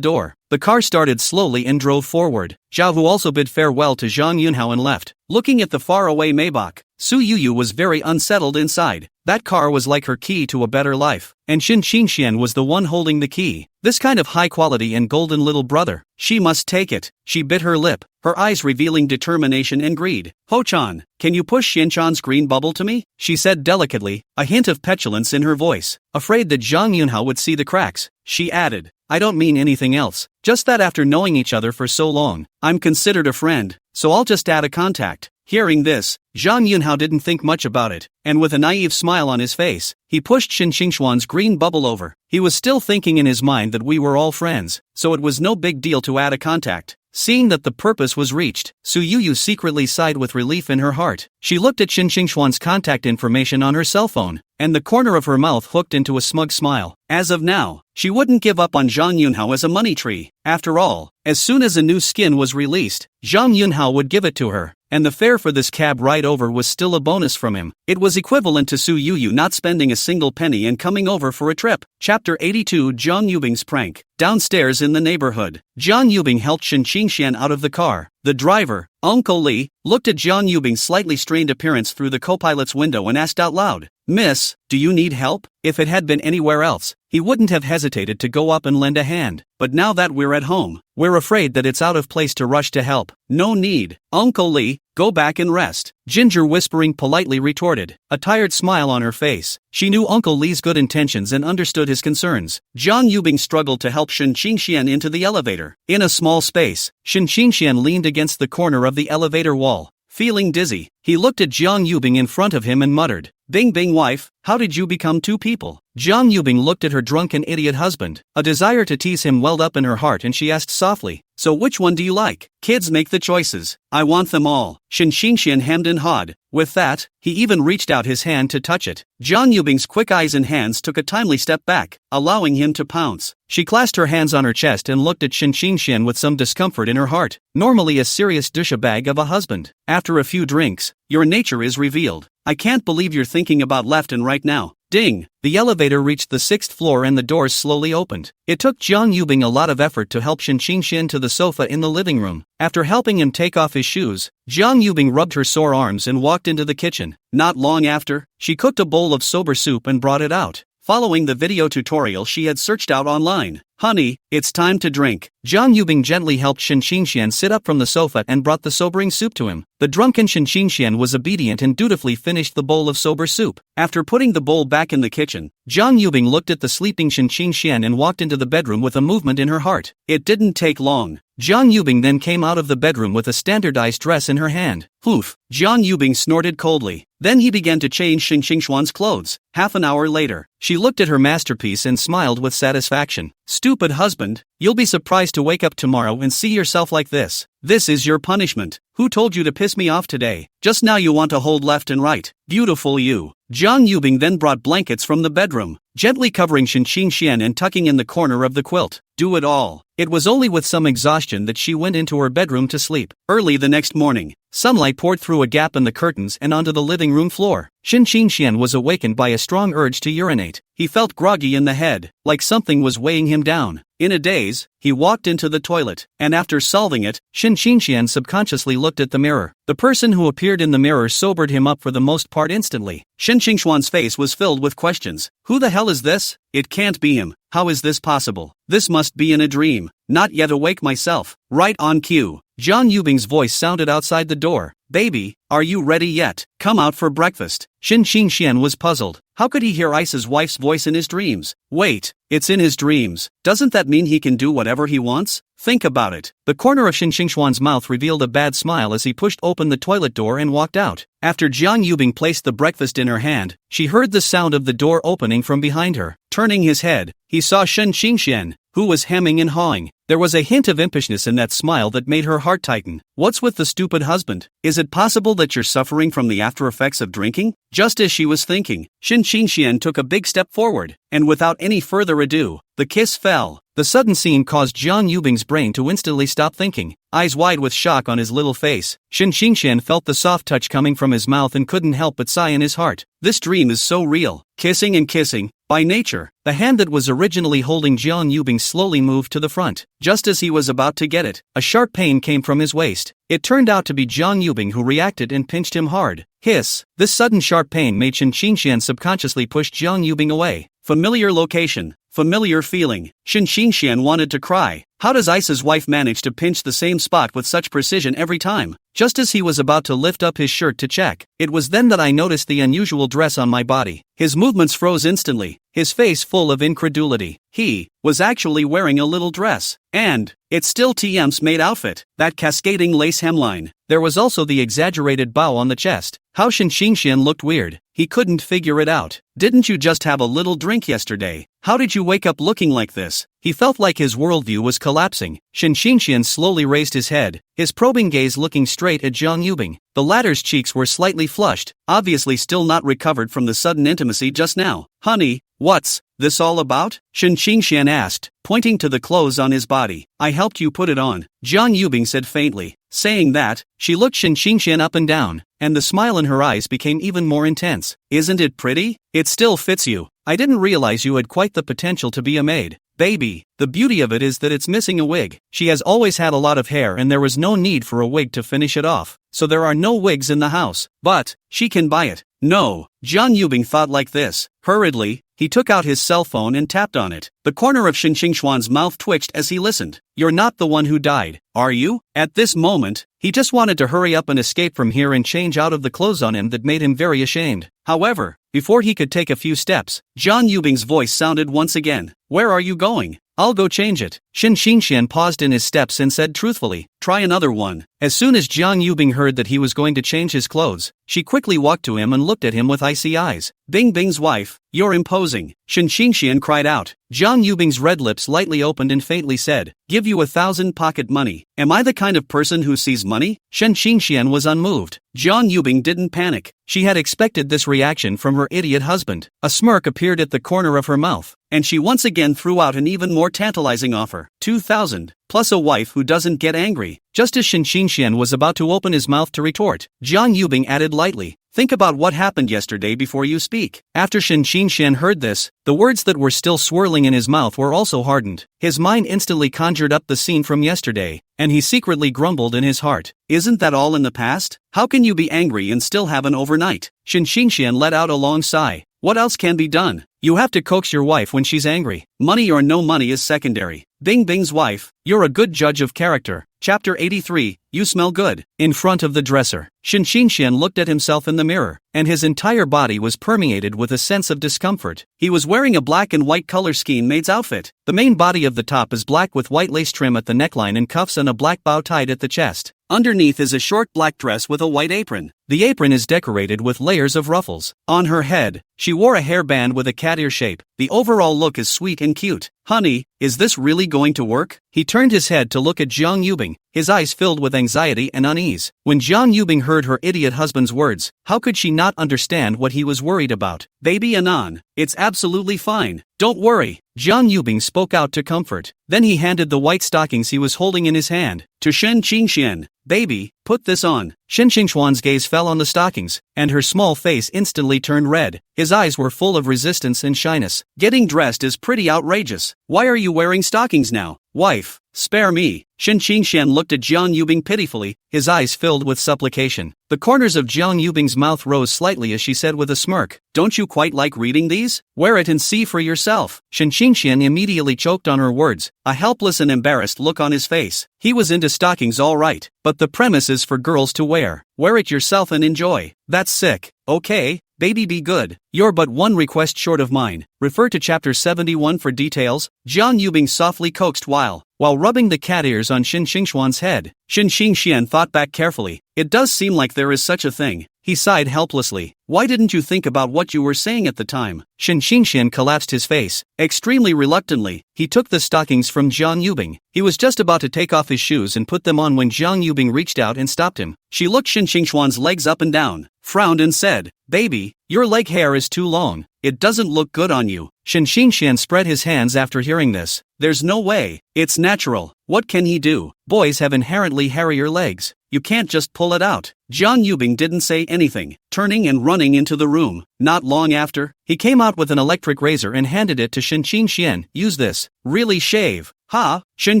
door. The car started slowly and drove forward. Zhao Hu also bid farewell to Zhang Yunhao and left. Looking at the faraway Maybach, Su Yuyu was very unsettled inside. That car was like her key to a better life, and Shin Xingxian was the one holding the key. This kind of high quality and golden little brother. She must take it. She bit her lip, her eyes revealing determination and greed. "Ho-chan, can you push Shin-chan's green bubble to me?" she said delicately, a hint of petulance in her voice. Afraid that Zhang Yunhao would see the cracks, she added, "I don't mean anything else. Just that after knowing each other for so long, I'm considered a friend, so I'll just add a contact." Hearing this, Zhang Yunhao didn't think much about it, and with a naive smile on his face, he pushed Shin Xingxuan's green bubble over. He was still thinking in his mind that we were all friends, so it was no big deal to add a contact. Seeing that the purpose was reached, Su Yuyu secretly sighed with relief in her heart. She looked at Shin Xingxuan's contact information on her cell phone, and the corner of her mouth hooked into a smug smile. As of now, she wouldn't give up on Zhang Yunhao as a money tree. After all, as soon as a new skin was released, Zhang Yunhao would give it to her, and the fare for this cab ride over was still a bonus from him. It was equivalent to Su Yuyu not spending a single penny and coming over for a trip. Chapter 82 Jiang Yubing's Prank. Downstairs in the neighborhood, Jiang Yubing helped Shin Xingxian out of the car. The driver, Uncle Li, looked at Jiang Yubing's slightly strained appearance through the co-pilot's window and asked out loud, "Miss, do you need help?" If it had been anywhere else, he wouldn't have hesitated to go up and lend a hand. But now that we're at home, we're afraid that it's out of place to rush to help. "No need, Uncle Li, go back and rest," Ginger whispering politely retorted, a tired smile on her face. She knew Uncle Li's good intentions and understood his concerns. Jiang Yubing struggled to help Shin Xingxian into the elevator. In a small space, Shin Xingxian leaned against the corner of the elevator wall. Feeling dizzy, he looked at Jiang Yubing in front of him and muttered, "Bing bing wife, how did you become two people?" Jiang Yubing looked at her drunken idiot husband. A desire to tease him welled up in her heart and she asked softly, "So which one do you like?" "Kids make the choices. I want them all," Shin Xingxian hemmed and hawed. With that, he even reached out his hand to touch it. Jiang Yubing's quick eyes and hands took a timely step back, allowing him to pounce. She clasped her hands on her chest and looked at Shin Xingxian with some discomfort in her heart. Normally a serious douchebag of a husband. After a few drinks, your nature is revealed. I can't believe you're thinking about left and right now. Ding! The elevator reached the 6th floor and the doors slowly opened. It took Jiang Yubing a lot of effort to help Shin Xingxian to the sofa in the living room. After helping him take off his shoes, Jiang Yubing rubbed her sore arms and walked into the kitchen. Not long after, she cooked a bowl of soba soup and brought it out, following the video tutorial she had searched out online. "Honey, it's time to drink." Jiang Yubing gently helped Shin Xingxian sit up from the sofa and brought the sobering soup to him. The drunken Shin Xingxian was obedient and dutifully finished the bowl of sober soup. After putting the bowl back in the kitchen, Jiang Yubing looked at the sleeping Shin Xingxian and walked into the bedroom with a movement in her heart. It didn't take long. Jiang Yubing then came out of the bedroom with a standardized dress in her hand. "Poof!" Jiang Yubing snorted coldly. Then he began to change Shin Xingxuan's clothes. Half an hour later, she looked at her masterpiece and smiled with satisfaction. "Stupid husband, you'll be surprised to wake up tomorrow and see yourself like this." This is your punishment. Who told you to piss me off today? Just now you want to hold left and right. Beautiful you. Jiang Yubing then brought blankets from the bedroom, gently covering Shen Xingxian and tucking in the corner of the quilt. Do it all. It was only with some exhaustion that she went into her bedroom to sleep. Early the next morning, sunlight poured through a gap in the curtains and onto the living room floor. Shen Xingxian was awakened by a strong urge to urinate. He felt groggy in the head, like something was weighing him down. In a daze, he walked into the toilet, and after solving it, Shen Xingxian subconsciously looked at the mirror. The person who appeared in the mirror sobered him up for the most part instantly. Shen Xingxuan's face was filled with questions. Who the hell is this? It can't be him. How is this possible? This must be in a dream. Not yet awake myself. Right on cue. Jiang Yubing's voice sounded outside the door. Baby, are you ready yet? Come out for breakfast. Shen Xingxian was puzzled. How could he hear Isa's wife's voice in his dreams? Wait, it's in his dreams. Doesn't that mean he can do whatever he wants? Think about it. The corner of Shen Xingxuan's mouth revealed a bad smile as he pushed open the toilet door and walked out. After Jiang Yubing placed the breakfast in her hand, she heard the sound of the door opening from behind her. Turning his head, he saw Shen Xingxian, who was hemming and hawing. There was a hint of impishness in that smile that made her heart tighten. What's with the stupid husband? Is it possible that you're suffering from the after effects of drinking? Just as she was thinking, Shen Xingxian took a big step forward, and without any further ado, the kiss fell. The sudden scene caused Jiang Yubing's brain to instantly stop thinking. Eyes wide with shock on his little face, Shen Xingxian felt the soft touch coming from his mouth and couldn't help but sigh in his heart. This dream is so real. Kissing and kissing. By nature, the hand that was originally holding Jiang Yubing slowly moved to the front. Just as he was about to get it, a sharp pain came from his waist. It turned out to be Jiang Yubing who reacted and pinched him hard. Hiss. This sudden sharp pain made Shen Xingxian subconsciously push Jiang Yubing away. Familiar location. Familiar feeling. Shen Xingxian wanted to cry. How does Isa's wife manage to pinch the same spot with such precision every time? Just as he was about to lift up his shirt to check, it was then that I noticed the unusual dress on my body. His movements froze instantly, his face full of incredulity. He was actually wearing a little dress. And it's still TM's maid outfit. That cascading lace hemline. There was also the exaggerated bow on the chest. How Shen Xingxian looked weird. He couldn't figure it out. Didn't you just have a little drink yesterday? How did you wake up looking like this? He felt like his worldview was collapsing. Shen Xingxian slowly raised his head, his probing gaze looking straight at Jiang Yubing. The latter's cheeks were slightly flushed, obviously still not recovered from the sudden intimacy just now. Honey, what's this all about? Shen Xingxian asked, pointing to the clothes on his body. I helped you put it on, Jiang Yubing said faintly. Saying that, she looked Shen Xingxian up and down, and the smile in her eyes became even more intense. Isn't it pretty? It still fits you. I didn't realize you had quite the potential to be a maid. Baby, the beauty of it is that it's missing a wig. She has always had a lot of hair and there was no need for a wig to finish it off, so there are no wigs in the house. But she can buy it. No, Jiang Yubing thought like this. Hurriedly, he took out his cell phone and tapped on it. The corner of Shen Xingxuan's mouth twitched as he listened. You're not the one who died, are you? At this moment, he just wanted to hurry up and escape from here and change out of the clothes on him that made him very ashamed. However, before he could take a few steps, Jiang Yubing's voice sounded once again. Where are you going? I'll go change it. Shen Xingxian paused in his steps and said truthfully, try another one. As soon as Jiang Yubing heard that he was going to change his clothes, she quickly walked to him and looked at him with icy eyes. Bing Bing's wife, you're imposing. Shen Xingxian cried out. Jiang Yubing's red lips lightly opened and faintly said, give you 1,000 pocket money. Am I the kind of person who sees money? Shen Xingxian was unmoved. Jiang Yubing didn't panic. She had expected this reaction from her idiot husband. A smirk appeared at the corner of her mouth, and she once again threw out an even more tantalizing offer. 2,000, plus a wife who doesn't get angry. Just as Shen Xingxian was about to open his mouth to retort, Jiang Yubing added lightly, think about what happened yesterday before you speak. After Shen Xingxian heard this, the words that were still swirling in his mouth were also hardened. His mind instantly conjured up the scene from yesterday, and he secretly grumbled in his heart. Isn't that all in the past? How can you be angry and still have an overnight? Shen Xingxian let out a long sigh. What else can be done? You have to coax your wife when she's angry. Money or no money is secondary. Bing Bing's wife, you're a good judge of character. Chapter 83, you smell good. In front of the dresser, Shen Xingxian looked at himself in the mirror, and his entire body was permeated with a sense of discomfort. He was wearing a black and white color scheme maid's outfit. The main body of the top is black with white lace trim at the neckline and cuffs and a black bow tied at the chest. Underneath is a short black dress with a white apron. The apron is decorated with layers of ruffles. On her head, she wore a hairband with a cat ear shape. The overall look is sweet and cute. Honey, is this really going to work? He turned his head to look at Jiang Yubing, his eyes filled with anxiety and unease. When Jiang Yubing heard her idiot husband's words, how could she not understand what he was worried about? Baby Anan, it's absolutely fine. Don't worry. Jiang Yubing spoke out to comfort. Then he handed the white stockings he was holding in his hand to Shen Qingxian. Baby, put this on. Shen Qingxuan's gaze fell on the stockings, and her small face instantly turned red. His eyes were full of resistance and shyness. Getting dressed is pretty outrageous. Why are you wearing stockings now? Wife, spare me. Shen Qingxian looked at Jiang Yubing pitifully, his eyes filled with supplication. The corners of Jiang Yubing's mouth rose slightly as she said with a smirk, "Don't you quite like reading these? Wear it and see for yourself." Shen Qingxian immediately choked on her words, a helpless and embarrassed look on his face. He was into stockings all right, but the premise is for girls to wear. Wear it yourself and enjoy. That's sick. Okay, baby, be good. You're but one request short of mine. Refer to chapter 71 for details. Jiang Yubing softly coaxed while rubbing the cat ears on Shen Qingxuan's head. Shen Qingxian thought back carefully. It does seem like there is such a thing. He sighed helplessly. Why didn't you think about what you were saying at the time? Shen Qingxian collapsed his face. Extremely reluctantly, he took the stockings from Jiang Yubing. He was just about to take off his shoes and put them on when Jiang Yubing reached out and stopped him. She looked Shen Qingxuan's legs up and down, frowned and said, "Baby, your leg hair is too long. It doesn't look good on you." Shen Qingxian spread his hands after hearing this. There's no way. It's natural. What can he do? Boys have inherently hairier legs. You can't just pull it out. Jiang Yubing didn't say anything, turning and running into the room. Not long after, he came out with an electric razor and handed it to Shen Qingxian. Use this. Really shave. Ha! Shen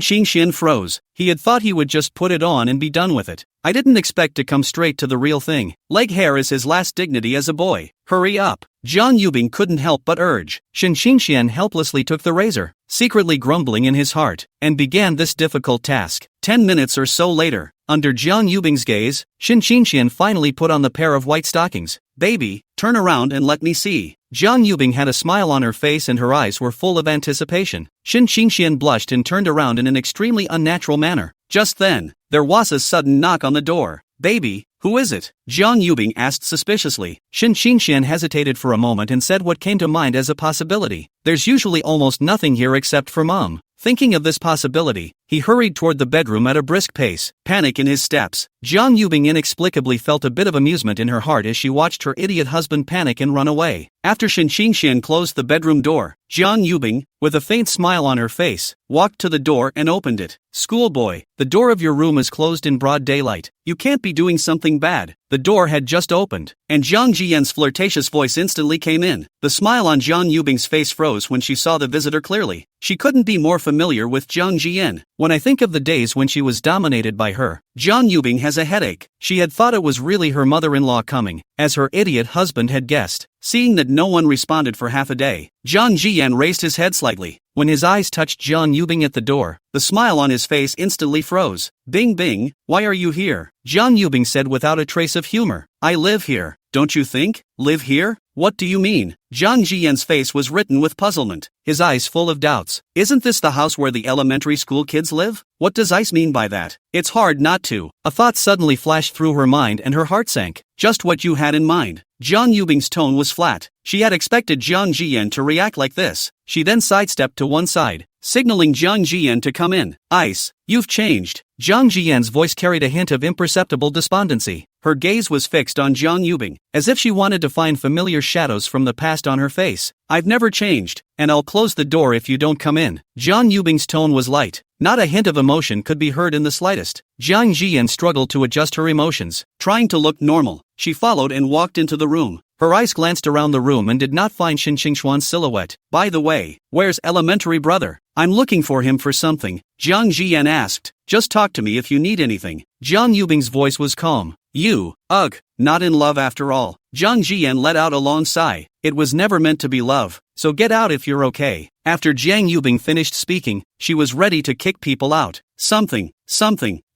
Qingxian froze. He had thought he would just put it on and be done with it. I didn't expect to come straight to the real thing. Leg hair is his last dignity as a boy. Hurry up. Jiang Yubing couldn't help but urge. Shen Qingxian helplessly took the razor, secretly grumbling in his heart, and began this difficult task. 10 minutes or so later, under Jiang Yubing's gaze, Shen Qingxian finally put on the pair of white stockings. Baby, turn around and let me see. Jiang Yubing had a smile on her face and her eyes were full of anticipation. Shen Qingxian blushed and turned around in an extremely unnatural manner. Just then, there was a sudden knock on the door. Baby, who is it? Jiang Yubing asked suspiciously. Shen Qingxian hesitated for a moment and said what came to mind as a possibility. There's usually almost nothing here except for Mom. Thinking of this possibility, he hurried toward the bedroom at a brisk pace, panic in his steps. Jiang Yubing inexplicably felt a bit of amusement in her heart as she watched her idiot husband panic and run away. After Shen Qingxian closed the bedroom door, Jiang Yubing, with a faint smile on her face, walked to the door and opened it. Schoolboy, the door of your room is closed in broad daylight. You can't be doing something bad. The door had just opened, and Jiang Jian's flirtatious voice instantly came in. The smile on Jiang Yubing's face froze when she saw the visitor clearly. She couldn't be more familiar with Jiang Jian. When I think of the days when she was dominated by her, Jiang Yubing has a headache. She had thought it was really her mother-in-law coming, as her idiot husband had guessed. Seeing that no one responded for half a day, Jiang Jian raised his head slightly. When his eyes touched Jiang Yubing at the door, the smile on his face instantly froze. Bing bing, why are you here? Jiang Yubing said without a trace of humor. I live here, don't you think? Live here? What do you mean? Jiang Jian's face was written with puzzlement, his eyes full of doubts. Isn't this the house where the elementary school kids live? What does Ice mean by that? It's hard not to. A thought suddenly flashed through her mind and her heart sank. Just what you had in mind. Jiang Yubing's tone was flat. She had expected Jiang Jian to react like this. She then sidestepped to one side, signaling Jiang Jian to come in. Ice, you've changed. Jiang Jian's voice carried a hint of imperceptible despondency. Her gaze was fixed on Jiang Yubing, as if she wanted to find familiar shadows from the past on her face. I've never changed, and I'll close the door if you don't come in. Jiang Yubing's tone was light. Not a hint of emotion could be heard in the slightest. Jiang Jian struggled to adjust her emotions. Trying to look normal, she followed and walked into the room. Her eyes glanced around the room and did not find Shen Qingxuan's silhouette. By the way, where's elementary brother? I'm looking for him for something, Jiang Jian asked. Just talk to me if you need anything. Jiang Yubing's voice was calm. You, ugh, not in love after all. Jiang Jian let out a long sigh. It was never meant to be love, so get out if you're okay. After Jiang Yubing finished speaking, she was ready to kick people out. Something.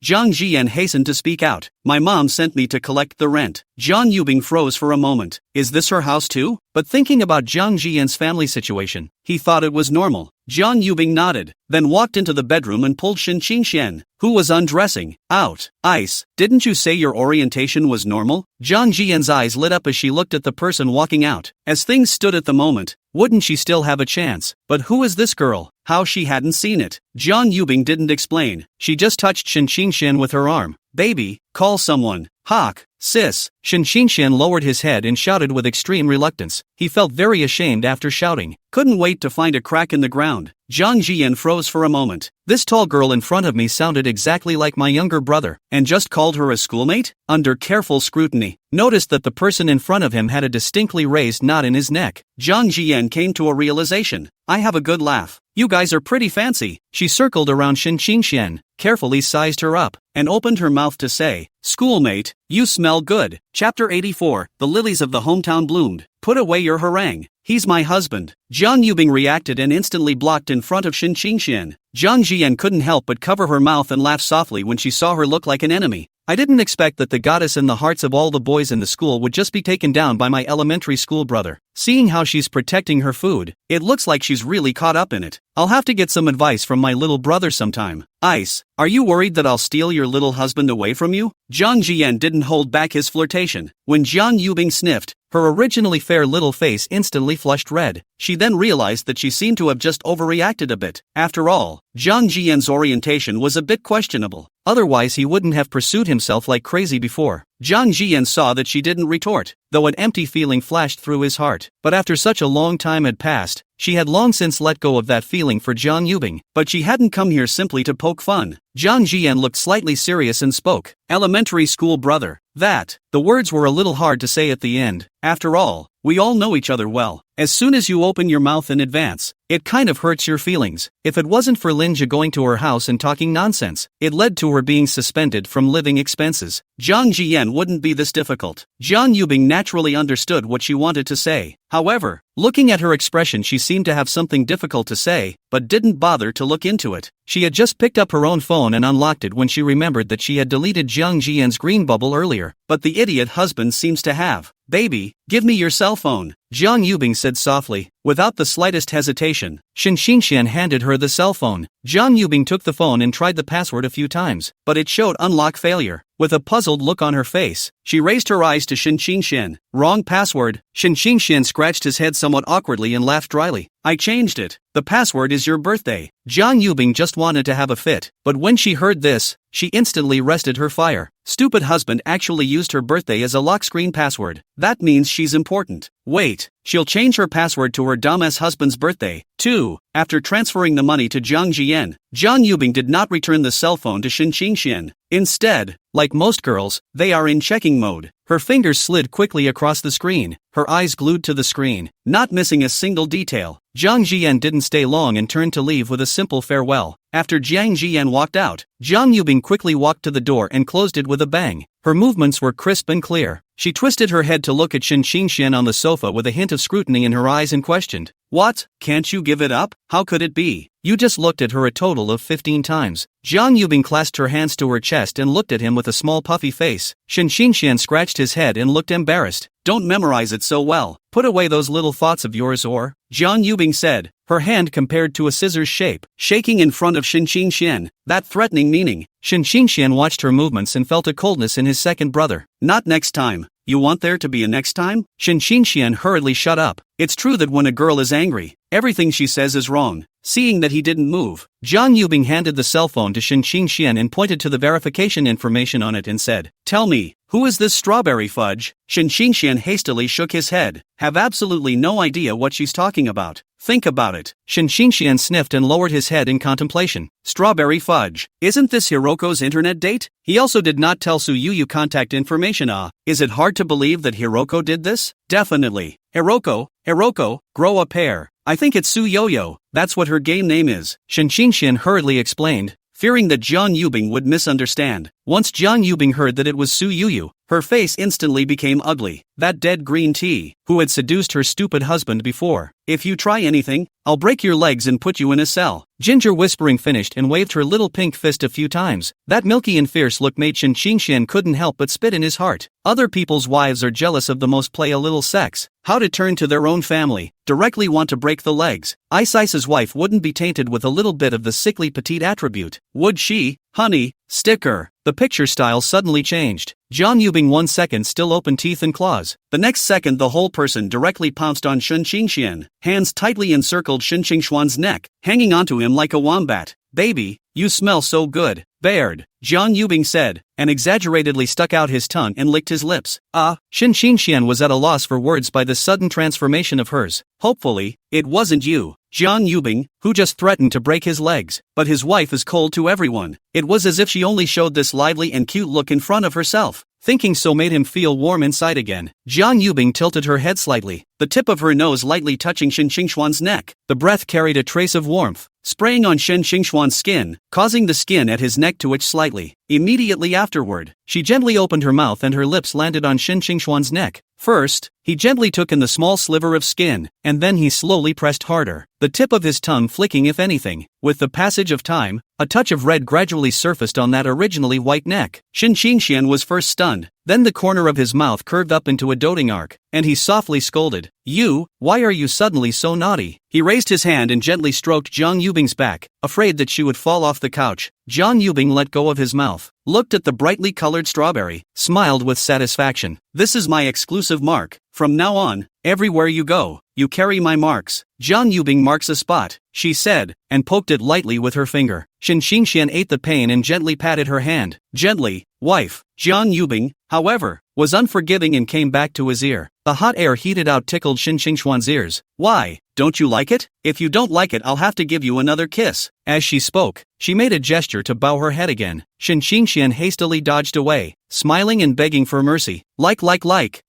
Jiang Jian hastened to speak out. My mom sent me to collect the rent. Jiang Yubing froze for a moment. Is this her house too? But thinking about Jiang Jian's family situation, he thought it was normal. Jiang Yubing nodded, then walked into the bedroom and pulled Shen Qingxian, who was undressing, out. Ice, didn't you say your orientation was normal? Jiang Jian's eyes lit up as she looked at the person walking out. As things stood at the moment, wouldn't she still have a chance? But who is this girl? How she hadn't seen it? Jiang Yubing didn't explain. She just touched Shen Xingshan with her arm. Baby, call someone. Hawk, sis. Shen Xingshan lowered his head and shouted with extreme reluctance. He felt very ashamed after shouting. Couldn't wait to find a crack in the ground. Zhang Jian froze for a moment. This tall girl in front of me sounded exactly like my younger brother, and just called her a schoolmate? Under careful scrutiny, noticed that the person in front of him had a distinctly raised knot in his neck. Zhang Jian came to a realization. I have a good laugh. You guys are pretty fancy. She circled around Shen Xingshan, carefully sized her up, and opened her mouth to say, Schoolmate, you smell good. Chapter 84, The Lilies of the Hometown Bloomed. Put away your harangue. He's my husband. Jiang Yubing reacted and instantly blocked in front of Shen Xingshan. Zhang Jian couldn't help but cover her mouth and laugh softly when she saw her look like an enemy. I didn't expect that the goddess in the hearts of all the boys in the school would just be taken down by my elementary school brother. Seeing how she's protecting her food, it looks like she's really caught up in it. I'll have to get some advice from my little brother sometime. Ice, are you worried that I'll steal your little husband away from you? Zhang Jian didn't hold back his flirtation. When Jiang Yubing sniffed, her originally fair little face instantly flushed red. She then realized that she seemed to have just overreacted a bit. After all, Zhang Jian's orientation was a bit questionable. Otherwise he wouldn't have pursued himself like crazy before. Zhang Jian saw that she didn't retort, though an empty feeling flashed through his heart. But after such a long time had passed, she had long since let go of that feeling for Jiang Yubing. But she hadn't come here simply to poke fun. Zhang Jian looked slightly serious and spoke. Elementary school brother. That. The words were a little hard to say at the end. After all, we all know each other well. As soon as you open your mouth in advance, it kind of hurts your feelings. If it wasn't for Linja going to her house and talking nonsense, it led to her being suspended from living expenses. Zhang Jian wouldn't be this difficult. Jiang Yubing naturally understood what she wanted to say. However, looking at her expression, she seemed to have something difficult to say, but didn't bother to look into it. She had just picked up her own phone and unlocked it when she remembered that she had deleted Jiang Jian's green bubble earlier. But the idiot husband seems to have. Baby, give me your cell phone, Jiang Yubing said softly. Without the slightest hesitation, Shen Xingshan handed her the cell phone. Jiang Yubing took the phone and tried the password a few times, but it showed unlock failure. With a puzzled look on her face, she raised her eyes to Shen Xingshan. Wrong password. Shen Xingshan scratched his head somewhat awkwardly and laughed dryly. I changed it. The password is your birthday. Jiang Yubing just wanted to have a fit, but when she heard this, she instantly rested her fire. Stupid husband actually used her birthday as a lock screen password. That means she's important. Wait, she'll change her password to her dumbass husband's birthday, too. After transferring the money to Zhang Jian, Jiang Yubing did not return the cell phone to Shen Xingshan. Instead, like most girls, they are in checking mode. Her fingers slid quickly across the screen, her eyes glued to the screen, not missing a single detail. Zhang Jian didn't stay long and turned to leave with a simple farewell. After Jiang Jian walked out, Jiang Yubing quickly walked to the door and closed it with a bang. Her movements were crisp and clear. She twisted her head to look at Shen Xingshan on the sofa with a hint of scrutiny in her eyes and questioned, What? Can't you give it up? How could it be? You just looked at her a total of 15 times. Jiang Yubing clasped her hands to her chest and looked at him with a small puffy face. Shen Xingshan scratched his head and looked embarrassed. Don't memorize it so well. Put away those little thoughts of yours or, Jiang Yubing said, her hand compared to a scissors shape, shaking in front of Shen Xingshan, that threatening meaning. Shen Xingshan watched her movements and felt a coldness in his second brother. Not next time. You want there to be a next time? Shen Xingshan hurriedly shut up. It's true that when a girl is angry, everything she says is wrong. Seeing that he didn't move, Jiang Yubing handed the cell phone to Shen Xingshan and pointed to the verification information on it and said, Tell me, who is this strawberry fudge? Shen Xingshan hastily shook his head. Have absolutely no idea what she's talking about. Think about it. Shen Xingshan sniffed and lowered his head in contemplation. Strawberry fudge. Isn't this Hiroko's internet date? He also did not tell Suyuyu contact information. Is it hard to believe that Hiroko did this? Definitely. Hiroko, grow a pair. I think it's Suyoyo. That's what her game name is. Shen Xingshan hurriedly explained, fearing that Jiang Yubing would misunderstand. Once Jiang Yubing heard that it was Suyuyu, her face instantly became ugly. That dead green tea, who had seduced her stupid husband before. If you try anything, I'll break your legs and put you in a cell. Ginger whispering finished and waved her little pink fist a few times. That milky and fierce look made Shen Xingshan couldn't help but spit in his heart. Other people's wives are jealous of the most play a little sex. How to turn to their own family, directly want to break the legs. Ice Ice's wife wouldn't be tainted with a little bit of the sickly petite attribute, would she? Honey, Sticker. The picture style suddenly changed. Jiang Yubing 1 second still open teeth and claws. The next second the whole person directly pounced on Shen Qingxian. Hands tightly encircled Shen Qingxuan's neck, hanging onto him like a wombat. Baby, you smell so good. Baird, Jiang Yubing said, and exaggeratedly stuck out his tongue and licked his lips. Shen Qingxian was at a loss for words by the sudden transformation of hers. Hopefully, it wasn't you, Jiang Yubing, who just threatened to break his legs. But his wife is cold to everyone. It was as if she only showed this lively and cute look in front of herself. Thinking so made him feel warm inside again. Jiang Yubing tilted her head slightly, the tip of her nose lightly touching Shen Qingxuan's neck. The breath carried a trace of warmth, spraying on Shen Qingxuan's skin, causing the skin at his neck to itch slightly. Immediately afterward, she gently opened her mouth and her lips landed on Shen Qingxuan's neck. First, he gently took in the small sliver of skin, and then he slowly pressed harder, the tip of his tongue flicking if anything. With the passage of time, a touch of red gradually surfaced on that originally white neck. Shen Qingxian was first stunned, then the corner of his mouth curved up into a doting arc, and he softly scolded, "You, why are you suddenly so naughty?" He raised his hand and gently stroked Jiang Yubing's back, afraid that she would fall off the couch. Jiang Yubing let go of his mouth, looked at the brightly colored strawberry, smiled with satisfaction. "This is my exclusive mark. From now on, everywhere you go, you carry my marks." Jiang Yubing marks a spot, she said, and poked it lightly with her finger. Shen Qingxian ate the pain and gently patted her hand. Gently, wife. Jiang Yubing, however, was unforgiving and came back to his ear. The hot air heated out tickled Shen Qingxuan's ears. "Why, don't you like it? If you don't like it I'll have to give you another kiss." As she spoke, she made a gesture to bow her head again. Shen Qingxian hastily dodged away, smiling and begging for mercy. Like,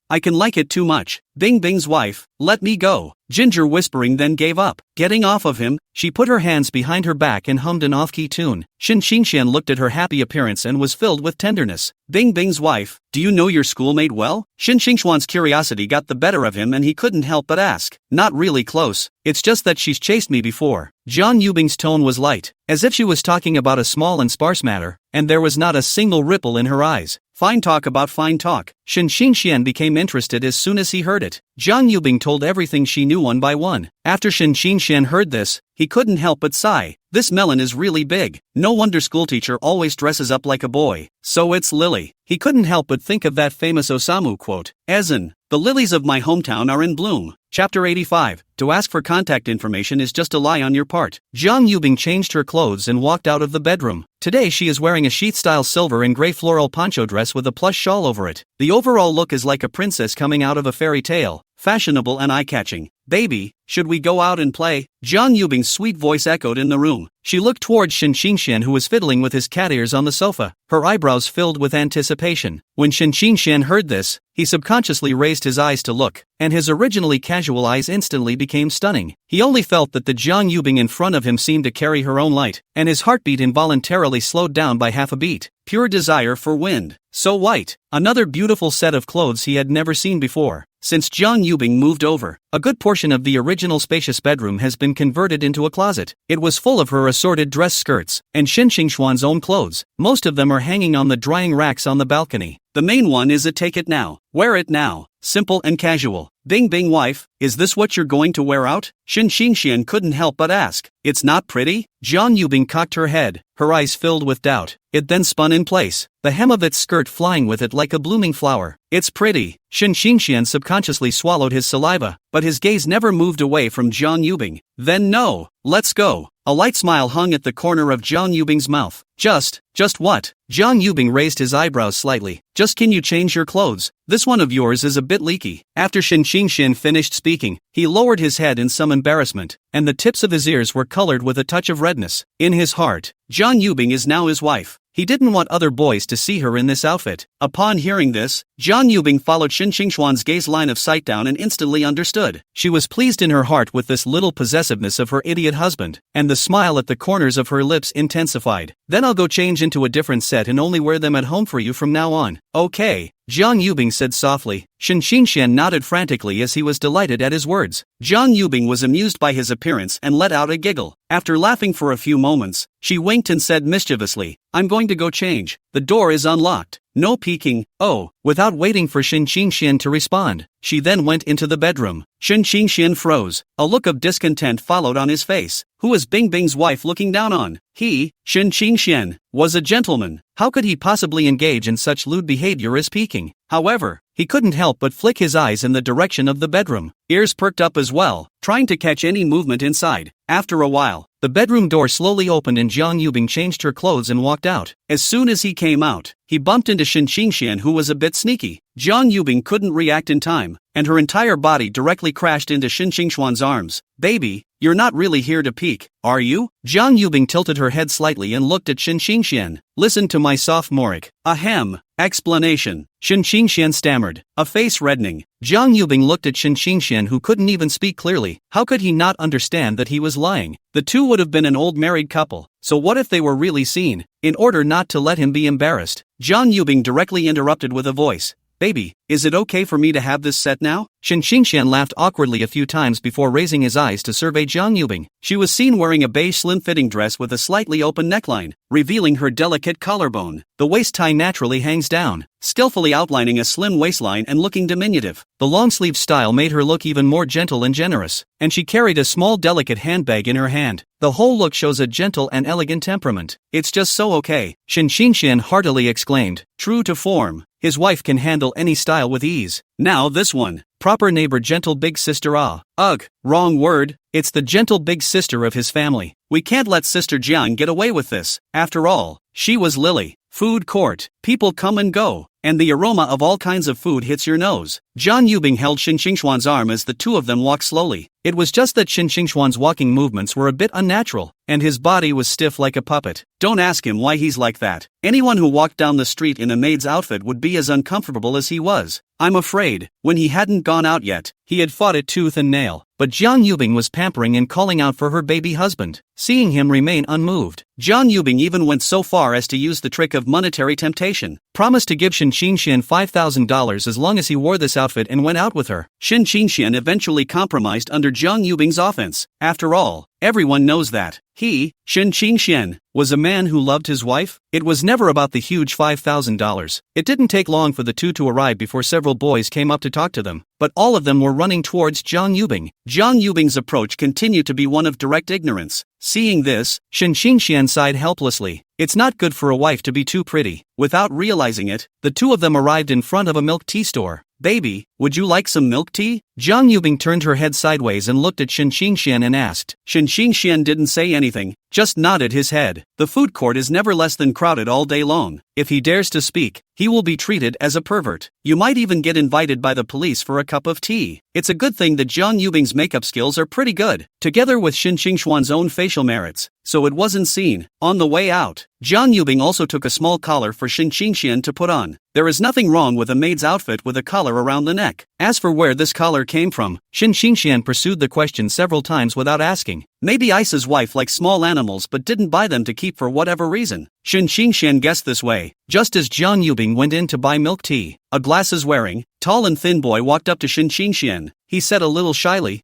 I can like it too much. Bing Bing's wife, let me go. Ginger whispering then gave up. Getting off of him, she put her hands behind her back and hummed an off-key tune. Shen Qingxian looked at her happy appearance and was filled with tenderness. Bing Bing's wife, do you know your schoolmate well? Shen Qingxuan's curiosity got the better of him and he couldn't help but ask. Not really close, it's just that she's chased me before. Jiang Yubing's tone was light, as if she was talking about a small and sparse matter, and there was not a single ripple in her eyes. Fine talk about fine talk. Shen Qingxian became interested as soon as he heard it. Jiang Yubing told everything she knew one by one. After Shen Qingxian heard this, he couldn't help but sigh. This melon is really big. No wonder schoolteacher always dresses up like a boy. So it's Lily. He couldn't help but think of that famous Osamu quote. As in, the lilies of my hometown are in bloom. Chapter 85. To ask for contact information is just a lie on your part. Jiang Yubing changed her clothes and walked out of the bedroom. Today she is wearing a sheath-style silver and gray floral poncho dress with a plush shawl over it. The overall look is like a princess coming out of a fairy tale, fashionable and eye-catching. Baby, should we go out and play? Jiang Yubing's sweet voice echoed in the room. She looked towards Shen Qingxian who was fiddling with his cat ears on the sofa, her eyebrows filled with anticipation. When Shen Qingxian heard this, he subconsciously raised his eyes to look, and his originally casual eyes instantly became stunning. He only felt that the Jiang Yubing in front of him seemed to carry her own light, and his heartbeat involuntarily slowed down by half a beat. Pure desire for wind. So white. Another beautiful set of clothes he had never seen before. Since Jiang Yubing moved over, a good portion of the original spacious bedroom has been converted into a closet. It was full of her assorted dress skirts, and Shen Qingxuan's own clothes. Most of them are hanging on the drying racks on the balcony. The main one is a take it now, wear it now, simple and casual. Bing Bing wife, is this what you're going to wear out? Shen Qingxian couldn't help but ask. It's not pretty? Jiang Yubing cocked her head, her eyes filled with doubt. It then spun in place, the hem of its skirt flying with it like a blooming flower. It's pretty. Shen Qingxian subconsciously swallowed his saliva, but his gaze never moved away from Jiang Yubing. Then no, let's go. A light smile hung at the corner of Jiang Yubing's mouth. Just what? Jiang Yubing raised his eyebrows slightly. Just can you change your clothes? This one of yours is a bit leaky. After Shen Qingxian finished speaking, he lowered his head in some embarrassment, and the tips of his ears were colored with a touch of redness. In his heart, Jiang Yubing is now his wife. He didn't want other boys to see her in this outfit. Upon hearing this, Jiang Yubing followed Shen Qingxuan's gaze line of sight down and instantly understood. She was pleased in her heart with this little possessiveness of her idiot husband, and the smile at the corners of her lips intensified. Then I'll go change into a different set and only wear them at home for you from now on. Okay, Jiang Yubing said softly. Shen Qingxian nodded frantically as he was delighted at his words. Jiang Yubing was amused by his appearance and let out a giggle. After laughing for a few moments, she winked and said mischievously, I'm going to go change. the door is unlocked. No peeking, oh. Without waiting for Shin Qingxian to respond, she then went into the bedroom. Shin Qingxian froze. A look of discontent followed on his face. Who is Bing Bing's wife looking down on? He, Shin Qingxian, was a gentleman. How could he possibly engage in such lewd behavior as peeking? However, he couldn't help but flick his eyes in the direction of the bedroom. Ears perked up as well, trying to catch any movement inside. After a while, the bedroom door slowly opened and Jiang Yubing changed her clothes and walked out. As soon as he came out, he bumped into Shin Qingxian, who was a bit sneaky. Jiang Yubing couldn't react in time, and her entire body directly crashed into Shin Qingxian's arms. Baby, you're not really here to peek, are you? Jiang Yubing tilted her head slightly and looked at Shin Qingxian. Listen to my sophomoric. Ahem. Explanation. Shin Qingxian stammered, a face reddening. Jiang Yubing looked at Shin Qingxian, who couldn't even speak clearly. How could he not understand that he was lying? The two would have been an old married couple, so what if they were really seen? In order not to let him be embarrassed, Jiang Yubing directly interrupted with a voice. Baby, is it okay for me to have this set now? Shin Qingxian laughed awkwardly a few times before raising his eyes to survey Jiang Yubing. She was seen wearing a beige slim-fitting dress with a slightly open neckline, revealing her delicate collarbone. The waist tie naturally hangs down, skillfully outlining a slim waistline and looking diminutive. The long-sleeve style made her look even more gentle and generous, and she carried a small delicate handbag in her hand. The whole look shows a gentle and elegant temperament. It's just so okay, Shin Qingxian heartily exclaimed. True to form, his wife can handle any style with ease. Now this one. Proper neighbor, gentle big sister. Ugh, wrong word. It's the gentle big sister of his family. We can't let Sister Jiang get away with this. After all, she was Lily. Food court. People come and go, and the aroma of all kinds of food hits your nose. Jiang Yubing held Shin Qingxian's arm as the two of them walked slowly. It was just that Shin Qingxian's walking movements were a bit unnatural, and his body was stiff like a puppet. Don't ask him why he's like that. Anyone who walked down the street in a maid's outfit would be as uncomfortable as he was. I'm afraid, when he hadn't gone out yet, he had fought it tooth and nail. But Jiang Yubing was pampering and calling out for her baby husband. Seeing him remain unmoved, Jiang Yubing even went so far as to use the trick of monetary temptation. Promised to give Shin Qingxian $5,000 as long as he wore this outfit and went out with her. Shin Qingxian eventually compromised under Jiang Yubing's offense. After all, everyone knows that he, Shin Qingxian, was a man who loved his wife. It was never about the huge $5,000. It didn't take long for the two to arrive before several boys came up to talk to them, but all of them were running towards Jiang Yubing. Jiang Yubing's approach continued to be one of direct ignorance. Seeing this, Shin Qingxian sighed helplessly. It's not good for a wife to be too pretty. Without realizing it, the two of them arrived in front of a milk tea store. Baby, would you like some milk tea? Jiang Yubing turned her head sideways and looked at Shin Qingxian and asked. Shin Qingxian didn't say anything, just nodded his head. The food court is never less than crowded all day long. If he dares to speak, he will be treated as a pervert. You might even get invited by the police for a cup of tea. It's a good thing that Jiang Yubing's makeup skills are pretty good, together with Shin Qingxian's own facial merits, so it wasn't seen. On the way out, Jiang Yubing also took a small collar for Shin Qingxian to put on. There is nothing wrong with a maid's outfit with a collar around the neck. As for where this collar came from, Shin Qingxian pursued the question several times without asking. Maybe Isa's wife likes small animals but didn't buy them to keep for whatever reason. Shin Qingxian guessed this way. Just as Jiang Yubing went in to buy milk tea, a glasses-wearing, tall and thin boy walked up to Shin Qingxian. He said a little shyly,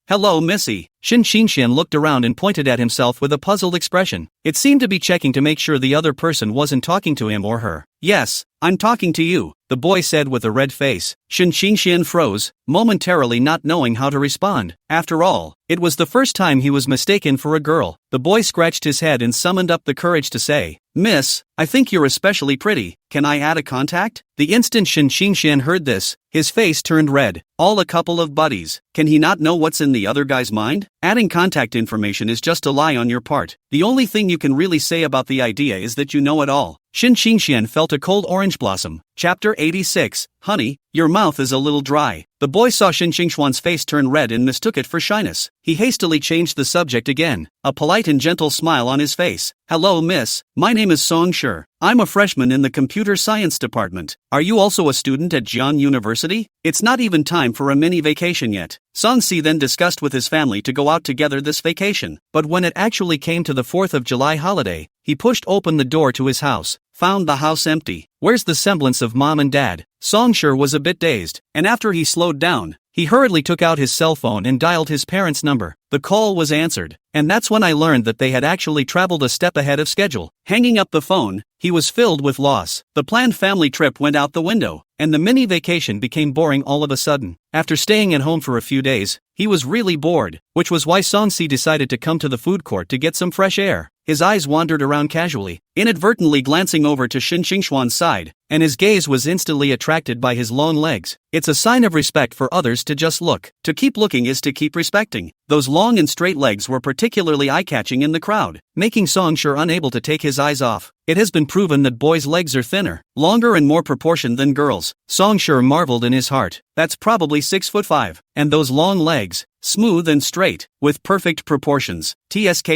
hello Missy. Shin Qingxian looked around and pointed at himself with a puzzled expression. It seemed to be checking to make sure the other person wasn't talking to him or her. Yes, I'm talking to you, the boy said with a red face. Shin Qingxian froze, momentarily not knowing how to respond. After all, it was the first time he was mistaken for a girl. The boy scratched his head and summoned up the courage to say, Miss, I think you're especially pretty. Can I add a contact? The instant Shin Qingxian heard this, his face turned red. All a couple of buddies. Can he not know what's in the other guy's mind? Adding contact information is just a lie on your part. The only thing you can really say about the idea is that you know it all. Shin Qingxian felt a cold orange blossom. Chapter 86. Honey, your mouth is a little dry. The boy saw Shin Qingxian's face turn red and mistook it for shyness. He hastily changed the subject again, a polite and gentle smile on his face. Hello miss, my name is Song Shi. I'm a freshman in the computer science department. Are you also a student at Jian University? It's not even time for a mini vacation yet. Song Si then discussed with his family to go out together this vacation. But when it actually came to the 4th of July holiday, he pushed open the door to his house, found the house empty. Where's the semblance of mom and dad? Songshur was a bit dazed, and after he slowed down, he hurriedly took out his cell phone and dialed his parents' number. The call was answered, and that's when I learned that they had actually traveled a step ahead of schedule. Hanging up the phone, he was filled with loss. The planned family trip went out the window, and the mini vacation became boring all of a sudden. After staying at home for a few days, he was really bored, which was why Songsi decided to come to the food court to get some fresh air. His eyes wandered around casually, inadvertently glancing over to Shin Xingxuan's side, and his gaze was instantly attracted by his long legs. It's a sign of respect for others to just look. To keep looking is to keep respecting. Those long and straight legs were particularly eye-catching in the crowd, making Songshur unable to take his eyes off. It has been proven that boys' legs are thinner, longer and more proportioned than girls. Songshur marveled in his heart. That's probably 6'5", and those long legs, smooth and straight, with perfect proportions. TSK.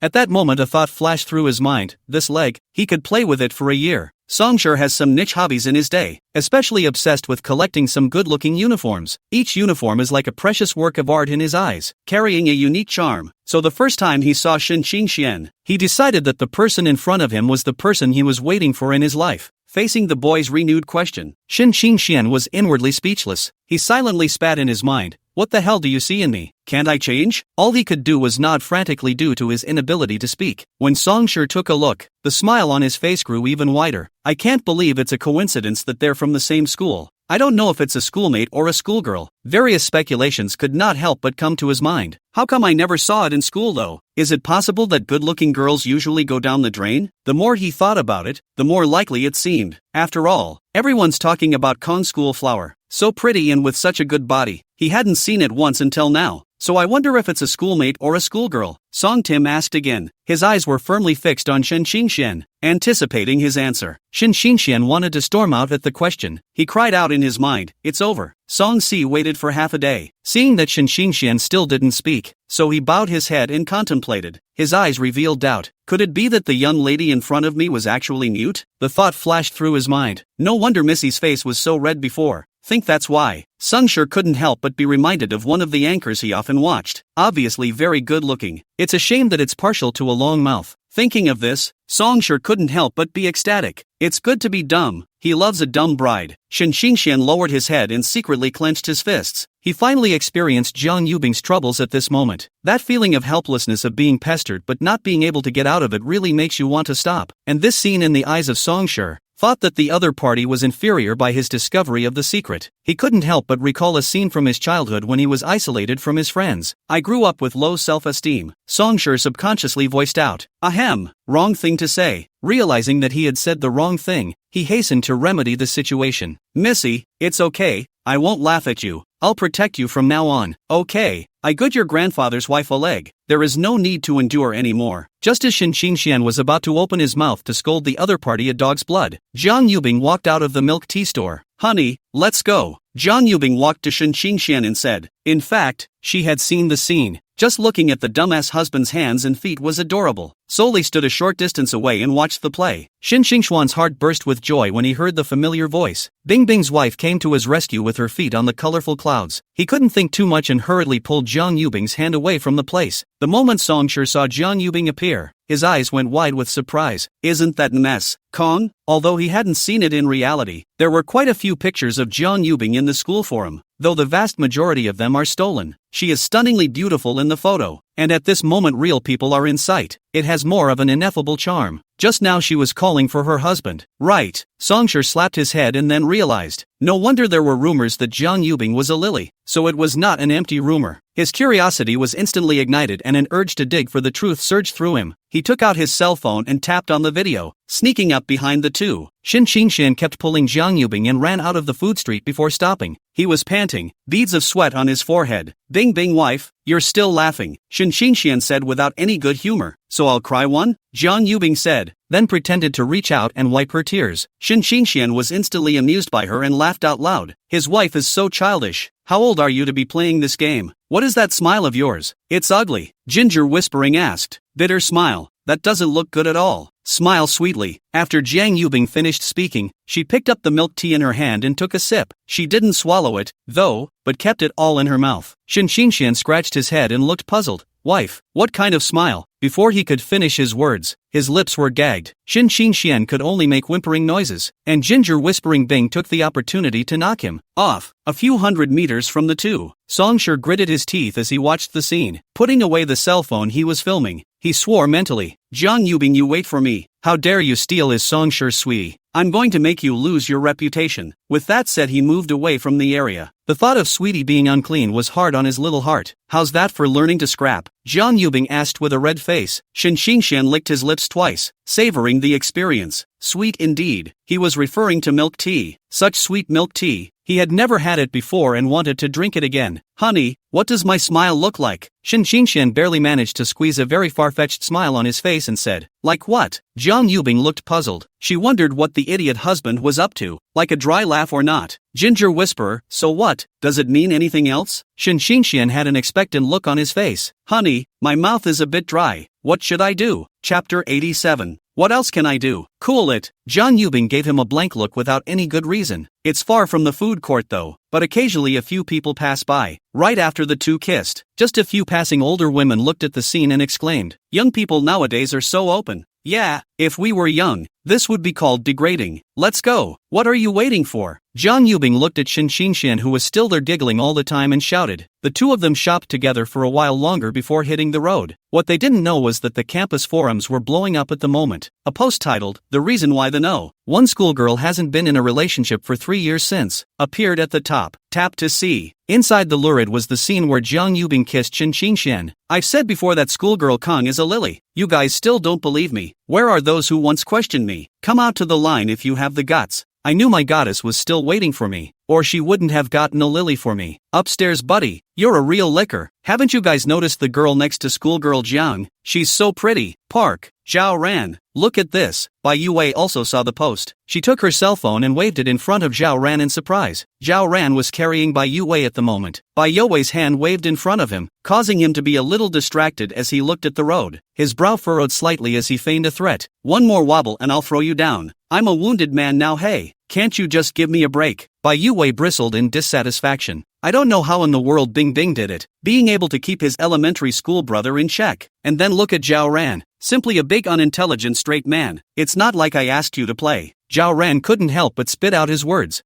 At that moment a thought flashed through his mind. This leg, he could play with it for a year. Songshur has some niche hobbies in his day, especially obsessed with collecting some good-looking uniforms. Each uniform is like a precious work of art in his eyes, carrying a unique charm. So the first time he saw Shin Xingxian, he decided that the person in front of him was the person he was waiting for in his life. Facing the boy's renewed question, Shin Xingxian was inwardly speechless. He silently spat in his mind. What the hell do you see in me? Can't I change? All he could do was nod frantically due to his inability to speak. When Songshur took a look, the smile on his face grew even wider. I can't believe it's a coincidence that they're from the same school. I don't know if it's a schoolmate or a schoolgirl. Various speculations could not help but come to his mind. How come I never saw it in school though? Is it possible that good-looking girls usually go down the drain? The more he thought about it, the more likely it seemed. After all, everyone's talking about Kong School Flower. So pretty and with such a good body. He hadn't seen it once until now. So I wonder if it's a schoolmate or a schoolgirl. Song Tim asked again. His eyes were firmly fixed on Shin Xingxian, anticipating his answer. Shin Xingxian wanted to storm out at the question. He cried out in his mind, "It's over." Song Si waited for half a day, seeing that Shin Xingxian still didn't speak, so he bowed his head and contemplated. His eyes revealed doubt. Could it be that the young lady in front of me was actually mute? The thought flashed through his mind. No wonder Missy's face was so red before. Think that's why. Songshur couldn't help but be reminded of one of the anchors he often watched. Obviously very good looking. It's a shame that it's partial to a long mouth. Thinking of this, Songshur couldn't help but be ecstatic. It's good to be dumb. He loves a dumb bride. Shin Xingxian lowered his head and secretly clenched his fists. He finally experienced Jiang Yubing's troubles at this moment. That feeling of helplessness of being pestered but not being able to get out of it really makes you want to stop. And this scene in the eyes of Songshur, thought that the other party was inferior by his discovery of the secret. He couldn't help but recall a scene from his childhood when he was isolated from his friends. I grew up with low self-esteem. Songshur subconsciously voiced out. Ahem, wrong thing to say. Realizing that he had said the wrong thing, he hastened to remedy the situation. Missy, it's okay, I won't laugh at you. I'll protect you from now on. Okay, I got your grandfather's wife a leg. There is no need to endure anymore. Just as Shin Xingxian was about to open his mouth to scold the other party a dog's blood, Jiang Yubing walked out of the milk tea store. Honey, let's go. Jiang Yubing walked to Shin Xingxian and said. In fact, she had seen the scene. Just looking at the dumbass husband's hands and feet was adorable. Soli stood a short distance away and watched the play. Shin Xingxuan's heart burst with joy when he heard the familiar voice. Bing Bing's wife came to his rescue with her feet on the colorful clouds. He couldn't think too much and hurriedly pulled Jiang Yubing's hand away from the place. The moment Songshur saw Jiang Yubing appear, his eyes went wide with surprise. Isn't that mess, Kong? Although he hadn't seen it in reality, there were quite a few pictures of Jiang Yubing in the school forum, though the vast majority of them are stolen. She is stunningly beautiful in the photo, and at this moment real people are in sight. It has more of an ineffable charm. Just now she was calling for her husband. Right. Songshur slapped his head and then realized. No wonder there were rumors that Jiang Yubing was a lily. So it was not an empty rumor. His curiosity was instantly ignited and an urge to dig for the truth surged through him. He took out his cell phone and tapped on the video, sneaking up behind the two. Shin Xingxian kept pulling Jiang Yubing and ran out of the food street before stopping. He was panting, beads of sweat on his forehead. Bing Bing wife, you're still laughing, Shin Xingxian said without any good humor. So I'll cry one? Jiang Yubing said, then pretended to reach out and wipe her tears. Shin Xingxian was instantly amused by her and laughed out loud. His wife is so childish. How old are you to be playing this game? What is that smile of yours? It's ugly, Ginger whispering asked. Bitter smile. That doesn't look good at all. Smile sweetly. After Jiang Yubing finished speaking, she picked up the milk tea in her hand and took a sip. She didn't swallow it, though, but kept it all in her mouth. Shin Xingxian scratched his head and looked puzzled. Wife, what kind of smile? Before he could finish his words, his lips were gagged. Shin Xian could only make whimpering noises, and Ginger Whispering Bing took the opportunity to knock him off. A few hundred meters from the two, Songshur gritted his teeth as he watched the scene. Putting away the cell phone he was filming, he swore mentally, Jiang Yubing, you wait for me. How dare you steal his Songshur sweetie? I'm going to make you lose your reputation. With that said, he moved away from the area. The thought of sweetie being unclean was hard on his little heart. How's that for learning to scrap? Jiang Yubing asked with a red face. Shin Xingshan licked his lips twice, savoring the experience. Sweet indeed. He was referring to milk tea. Such sweet milk tea. He had never had it before and wanted to drink it again. Honey, what does my smile look like? Shin Xingshan barely managed to squeeze a very far-fetched smile on his face and said, like what? Jiang Yubing looked puzzled. She wondered what the idiot husband was up to, like a dry laugh or not. Ginger Whisperer, so what? Does it mean anything else? Shin Xingshan had an expectant look on his face. Honey, my mouth is a bit dry. What should I do? Chapter 87. What else can I do? Cool it. Jiang Yubing gave him a blank look without any good reason. It's far from the food court though, but occasionally a few people pass by. Right after the two kissed, just a few passing older women looked at the scene and exclaimed, young people nowadays are so open. Yeah, if we were young, this would be called degrading. Let's go. What are you waiting for? Jiang Yubing looked at Shin Xingshan, who was still there giggling all the time, and shouted. The two of them shopped together for a while longer before hitting the road. What they didn't know was that the campus forums were blowing up at the moment. A post titled, The Reason Why the No. One schoolgirl hasn't been in a relationship for 3 years since, appeared at the top. Tap to see. Inside the lurid was the scene where Jiang Yubing kissed Shin Xingshan. I've said before that schoolgirl Kong is a lily. You guys still don't believe me. Where are those who once questioned me? Come out to the line if you have the guts. I knew my goddess was still waiting for me, or she wouldn't have gotten a lily for me. Upstairs buddy, you're a real licker. Haven't you guys noticed the girl next to schoolgirl Jiang? She's so pretty. Park. Zhao Ran. Look at this. Bai Yue also saw the post. She took her cell phone and waved it in front of Zhao Ran in surprise. Zhao Ran was carrying Bai Yue at the moment. Bai Yue's hand waved in front of him, causing him to be a little distracted as he looked at the road. His brow furrowed slightly as he feigned a threat. One more wobble and I'll throw you down. I'm a wounded man now, hey. Can't you just give me a break? Bai Yue bristled in dissatisfaction. I don't know how in the world Bing Bing did it, being able to keep his elementary school brother in check. And then look at Zhao Ran, simply a big unintelligent straight man. It's not like I asked you to play. Zhao Ran couldn't help but spit out his words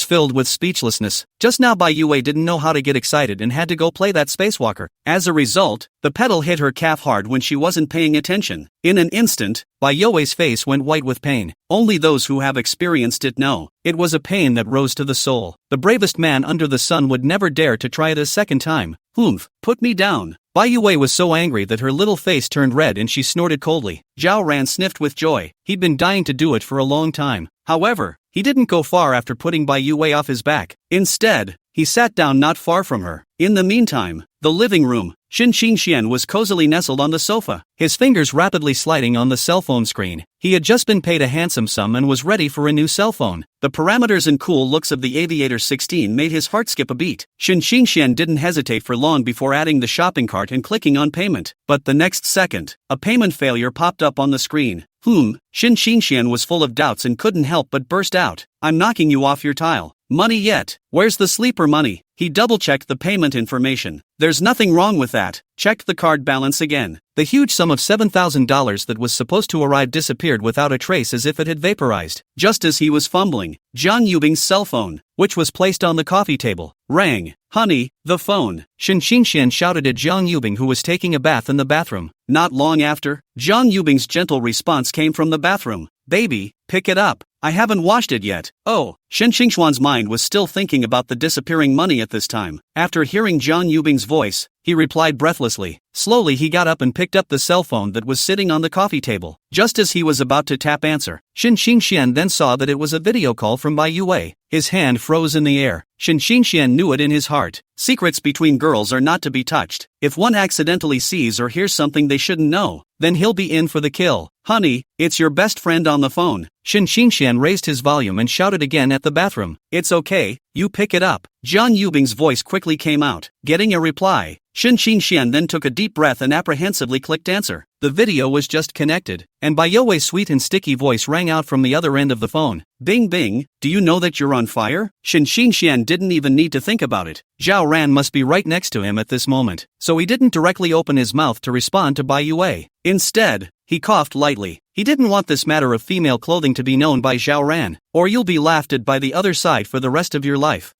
filled with speechlessness. Just now Bai Yue didn't know how to get excited and had to go play that spacewalker. As a result, the pedal hit her calf hard when she wasn't paying attention. In an instant, Bai Yue's face went white with pain. Only those who have experienced it know. It was a pain that rose to the soul. The bravest man under the sun would never dare to try it a second time. Humph, put me down. Bai Yue was so angry that her little face turned red and she snorted coldly. Zhao Ran sniffed with joy. He'd been dying to do it for a long time. However, he didn't go far after putting Bai Yue off his back. Instead, he sat down not far from her. In the meantime, the living room. Shin Xingshan was cozily nestled on the sofa, his fingers rapidly sliding on the cell phone screen. He had just been paid a handsome sum and was ready for a new cell phone. The parameters and cool looks of the Aviator 16 made his heart skip a beat. Shin Xingshan didn't hesitate for long before adding the shopping cart and clicking on payment. But the next second, a payment failure popped up on the screen. Shin Xingshan was full of doubts and couldn't help but burst out. I'm knocking you off your tile. Money yet? Where's the sleeper money? He double-checked the payment information. There's nothing wrong with that. Check the card balance again. The huge sum of $7,000 that was supposed to arrive disappeared without a trace, as if it had vaporized. Just as he was fumbling, Jiang Yubing's cell phone, which was placed on the coffee table, rang. Honey, the phone. Shin Xingshan shouted at Jiang Yubing, who was taking a bath in the bathroom. Not long after, Jiang Yubing's gentle response came from the bathroom. Baby, pick it up. I haven't washed it yet. Oh, Shin Xingshuan's mind was still thinking about the disappearing money at this time. After hearing Jiang Yubing's voice, he replied breathlessly. Slowly he got up and picked up the cell phone that was sitting on the coffee table. Just as he was about to tap answer, Shin Xingshan then saw that it was a video call from Bai Yue. His hand froze in the air. Shin Xingshan knew it in his heart. Secrets between girls are not to be touched. If one accidentally sees or hears something they shouldn't know, then he'll be in for the kill. Honey, it's your best friend on the phone. Shin Xingxian raised his volume and shouted again at the bathroom. It's okay, you pick it up. Jiang Yubing's voice quickly came out, getting a reply. Shin Xingxian then took a deep breath and apprehensively clicked answer. The video was just connected, and Bai Youwei's sweet and sticky voice rang out from the other end of the phone. Bing bing, do you know that you're on fire? Shin Xingxian didn't even need to think about it. Zhao Ran must be right next to him at this moment, so he didn't directly open his mouth to respond to Bai Youwei. Instead, he coughed lightly. He didn't want this matter of female clothing to be known by Zhao Ran, or you'll be laughed at by the other side for the rest of your life.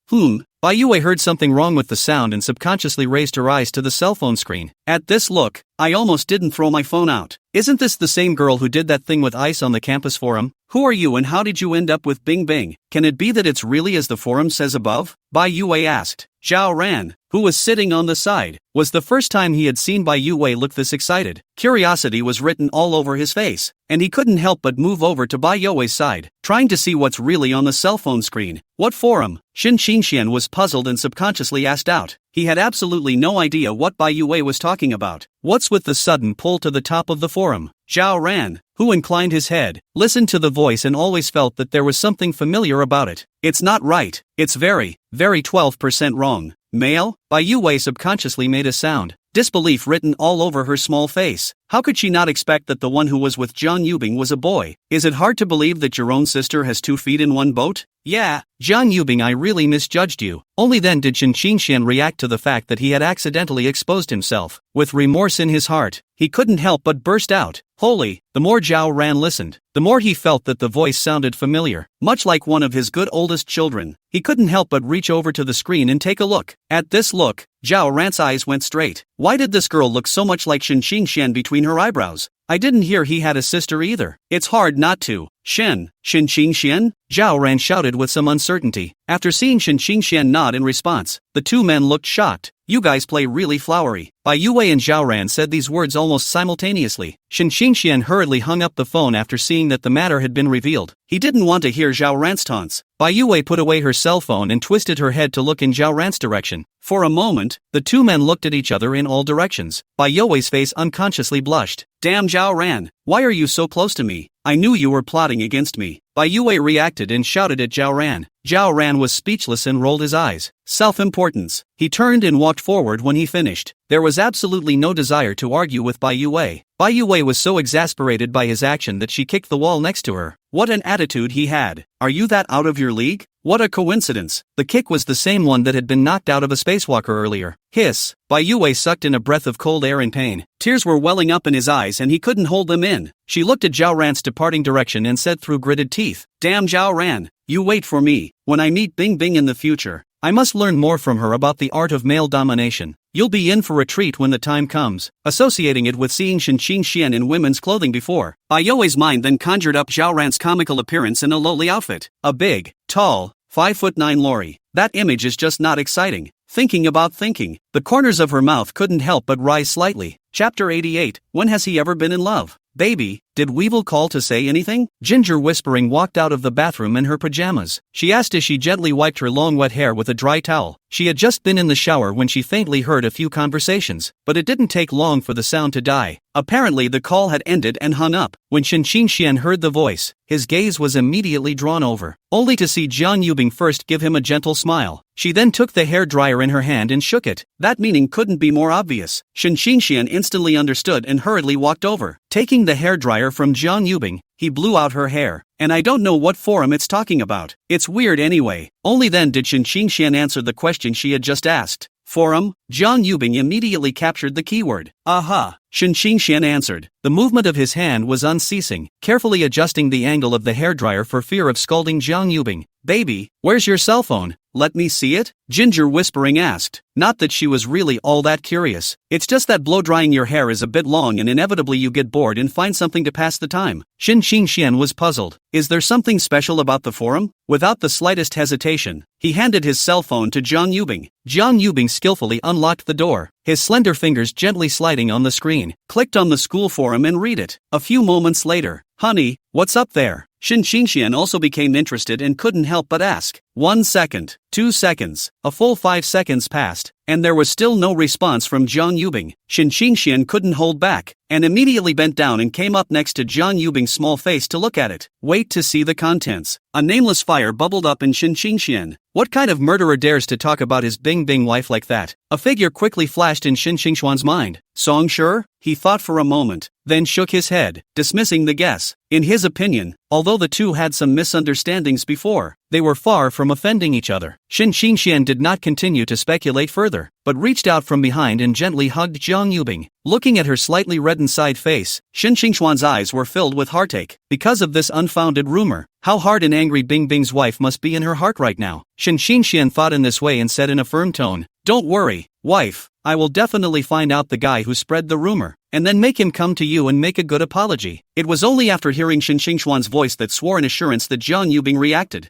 Bai Youwei heard something wrong with the sound and subconsciously raised her eyes to the cell phone screen. At this look, I almost didn't throw my phone out. Isn't this the same girl who did that thing with ice on the campus forum? Who are you and how did you end up with Bing Bing? Can it be that it's really as the forum says above? Bai Youwei asked. Zhao Ran, who was sitting on the side, was the first time he had seen Bai Youwei look this excited. Curiosity was written all over his face, and he couldn't help but move over to Bai Youwei's side, trying to see what's really on the cell phone screen. What forum? Shin Xingxian was puzzled and subconsciously asked out. He had absolutely no idea what Bai Youwei was talking about. What's with the sudden pull to the top of the forum? Zhao Ran, who inclined his head, listened to the voice and always felt that there was something familiar about it. It's not right. It's very 12% wrong. Male? Bai Youwei subconsciously made a sound. Disbelief written all over her small face. How could she not expect that the one who was with Jiang Yubing was a boy? Is it hard to believe that your own sister has 2 feet in one boat? Yeah, Jiang Yubing, I really misjudged you. Only then did Shin Xingxian react to the fact that he had accidentally exposed himself. With remorse in his heart, he couldn't help but burst out. Holy! The more Zhao Ran listened, the more he felt that the voice sounded familiar, much like one of his good oldest children. He couldn't help but reach over to the screen and take a look. At this look, Zhao Ran's eyes went straight. Why did this girl look so much like Shin Xingxian between her eyebrows? I didn't hear he had a sister either. It's hard not to. Shin Xingxian? Zhao Ran shouted with some uncertainty. After seeing Shin Xingxian nod in response, the two men looked shocked. You guys play really flowery. Bai Youwei and Zhao Ran said these words almost simultaneously. Shin Xingxian hurriedly hung up the phone after seeing that the matter had been revealed. He didn't want to hear Zhao Ran's taunts. Bai Youwei put away her cell phone and twisted her head to look in Zhao Ran's direction. For a moment, the two men looked at each other in all directions. Bai Youwei's face unconsciously blushed. Damn Zhao Ran, why are you so close to me? I knew you were plotting against me. Bai Youwei reacted and shouted at Zhao Ran. Zhao Ran was speechless and rolled his eyes. Self-importance. He turned and walked forward when he finished. There was absolutely no desire to argue with Bai Youwei. Bai Youwei was so exasperated by his action that she kicked the wall next to her. What an attitude he had. Are you that out of your league? What a coincidence. The kick was the same one that had been knocked out of a spacewalker earlier. Hiss. Bai Youwei sucked in a breath of cold air in pain. Tears were welling up in his eyes and he couldn't hold them in. She looked at Zhao Ran's departing direction and said through gritted teeth, Damn Zhao Ran, you wait for me. When I meet Bing Bing in the future, I must learn more from her about the art of male domination. You'll be in for a treat when the time comes. Associating it with seeing Shin Xingxian in women's clothing before, Bai Youwei's mind then conjured up Zhao Ran's comical appearance in a lowly outfit. A big, tall, 5'9" lorry. That image is just not exciting. Thinking about thinking, the corners of her mouth couldn't help but rise slightly. Chapter 88, When has he ever been in love? Baby, did Weevil call to say anything? Ginger whispering walked out of the bathroom in her pajamas. She asked as she gently wiped her long wet hair with a dry towel. She had just been in the shower when she faintly heard a few conversations, but it didn't take long for the sound to die. Apparently the call had ended and hung up. When Shin Xingxian heard the voice, his gaze was immediately drawn over, only to see Jiang Yubing first give him a gentle smile. She then took the hairdryer in her hand and shook it. That meaning couldn't be more obvious. Shin Xingxian instantly understood and hurriedly walked over. Taking the hairdryer from Jiang Yubing, he blew out her hair. And I don't know what forum it's talking about. It's weird anyway. Only then did Shin Xingxian answer the question she had just asked. Forum? Jiang Yubing immediately captured the keyword. Aha! Shin Xingxian answered. The movement of his hand was unceasing, carefully adjusting the angle of the hairdryer for fear of scalding Jiang Yubing. Baby, where's your cell phone? Let me see it? Ginger whispering asked. Not that she was really all that curious. It's just that blow-drying your hair is a bit long and inevitably you get bored and find something to pass the time. Shin Xingxian was puzzled. Is there something special about the forum? Without the slightest hesitation, he handed his cell phone to Jiang Yubing. Jiang Yubing skillfully unlocked the door, his slender fingers gently sliding on the screen, clicked on the school forum and read it. A few moments later, honey, what's up there? Shin Xingxian also became interested and couldn't help but ask. 1 second, 2 seconds, a full 5 seconds passed. and there was still no response from Jiang Yubing. Shin Qingxian couldn't hold back, and immediately bent down and came up next to Jiang Yubing's small face to look at it. Wait to see the contents. A nameless fire bubbled up in Shin Qingxian. What kind of murderer dares to talk about his Bing Bing wife like that? A figure quickly flashed in Shin Qingxuan's mind. Song Sure? He thought for a moment, then shook his head, dismissing the guess. In his opinion, although the two had some misunderstandings before, they were far from offending each other. Shin Qingxian did not continue to speculate further, but reached out from behind and gently hugged Jiang Yubing. Looking at her slightly reddened side face, Shin Qingxuan's eyes were filled with heartache. Because of this unfounded rumor, how hard and angry Bing Bing's wife must be in her heart right now. Shin Qingxian thought in this way and said in a firm tone, "Don't worry, wife, I will definitely find out the guy who spread the rumor, and then make him come to you and make a good apology." It was only after hearing Shin Qingxuan's voice that swore in assurance that Jiang Yubing reacted.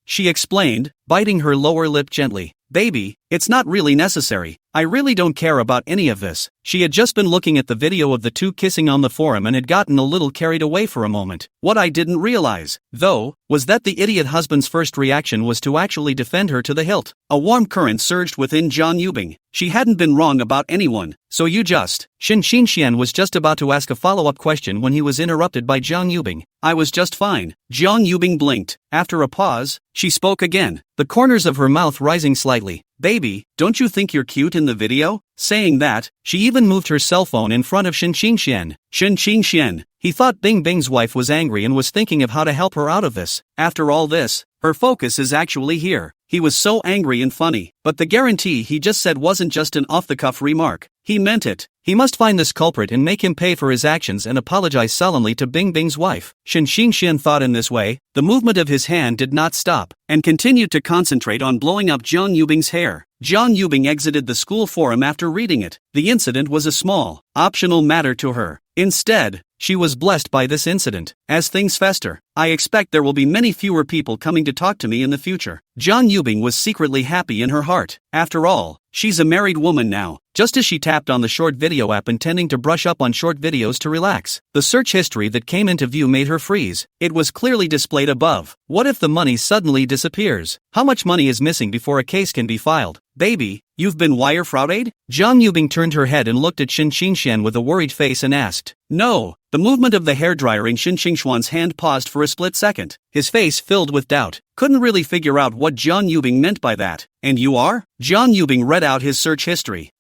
She explained, biting her lower lip gently. "Baby, it's not really necessary. I really don't care about any of this." She had just been looking at the video of the two kissing on the forum and had gotten a little carried away for a moment. What I didn't realize, though, was that the idiot husband's first reaction was to actually defend her to the hilt. A warm current surged within Jiang Yubing. She hadn't been wrong about anyone, so you just... Shin Qingxian was just about to ask a follow-up question when he was interrupted by Jiang Yubing. "I was just fine." Jiang Yubing blinked. After a pause, she spoke again, the corners of her mouth rising slightly. "Baby, don't you think you're cute in the video?" Saying that, she even moved her cell phone in front of Shin Qingxian. Shin Qingxian, he thought Bing Bing's wife was angry and was thinking of how to help her out of this. After all this, her focus is actually here. He was so angry and funny, but the guarantee he just said wasn't just an off-the-cuff remark. He meant it. He must find this culprit and make him pay for his actions and apologize sullenly to Bing Bing's wife. Shin Qingxian thought in this way. The movement of his hand did not stop, and continued to concentrate on blowing up Jiang Yubing's hair. Jiang Yubing exited the school forum after reading it. The incident was a small, optional matter to her. Instead, she was blessed by this incident. As things fester, I expect there will be many fewer people coming to talk to me in the future. Jiang Yubing was secretly happy in her heart. After all, she's a married woman now. Just as she tapped on the short video app intending to brush up on short videos to relax, the search history that came into view made her freeze. It was clearly displayed above. What if the money suddenly disappears? How much money is missing before a case can be filed? "Baby, you've been wire frauded?" Jiang Yubing turned her head and looked at Shin Qingxian with a worried face and asked. "No." The movement of the hairdryer in Shin Qingxuan's hand paused for a split second. His face filled with doubt. Couldn't really figure out what Jiang Yubing meant by that. "And you are?" Jiang Yubing read out his search history.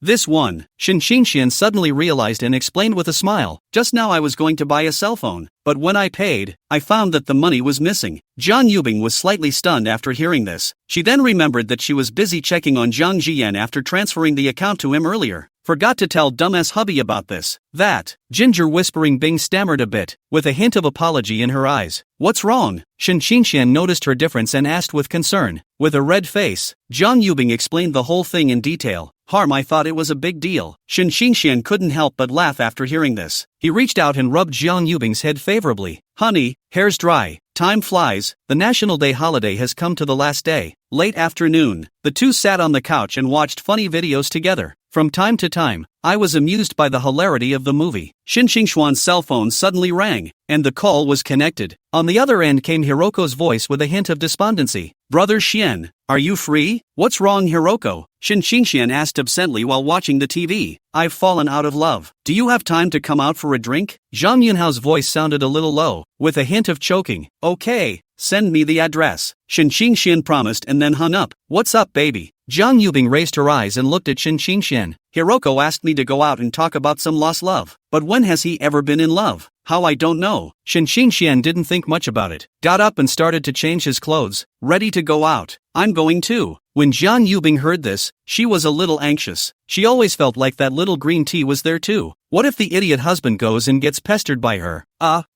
This one. Shin Qingxian suddenly realized and explained with a smile. "Just now I was going to buy a cell phone, but when I paid, I found that the money was missing." Jiang Yubing was slightly stunned after hearing this. She then remembered that she was busy checking on Jiang Jian after transferring the account to him earlier. Forgot to tell dumbass hubby about this. That. Ginger whispering Bing stammered a bit, with a hint of apology in her eyes. "What's wrong?" Shin Qingxian noticed her difference and asked with concern. With a red face, Jiang Yubing explained the whole thing in detail. I thought it was a big deal." Shin Qingxian couldn't help but laugh after hearing this. He reached out and rubbed Jiang Yubing's head favorably. "Honey, hair's dry. Time flies. The National Day holiday has come to the last day." Late afternoon, the two sat on the couch and watched funny videos together. From time to time, I was amused by the hilarity of the movie. Shin Qingxuan's cell phone suddenly rang, and the call was connected. On the other end came Hiroko's voice with a hint of despondency. "Brother Xian, are you free?" "What's wrong, Hiroko?" Shin Qingxian asked absently while watching the TV. "I've fallen out of love. Do you have time to come out for a drink?" Zhang Yunhao's voice sounded a little low, with a hint of choking. "Okay, send me the address." Shin Qingxian promised and then hung up. "What's up, baby?" Jiang Yubing raised her eyes and looked at Shin Qingxian. "Hiroko asked me to go out and talk about some lost love. But when has he ever been in love? How I don't know." Shin Qingxian didn't think much about it. Got up and started to change his clothes, ready to go out. "I'm going too." When Jiang Yubing heard this, she was a little anxious. She always felt like that little green tea was there too. What if the idiot husband goes and gets pestered by her?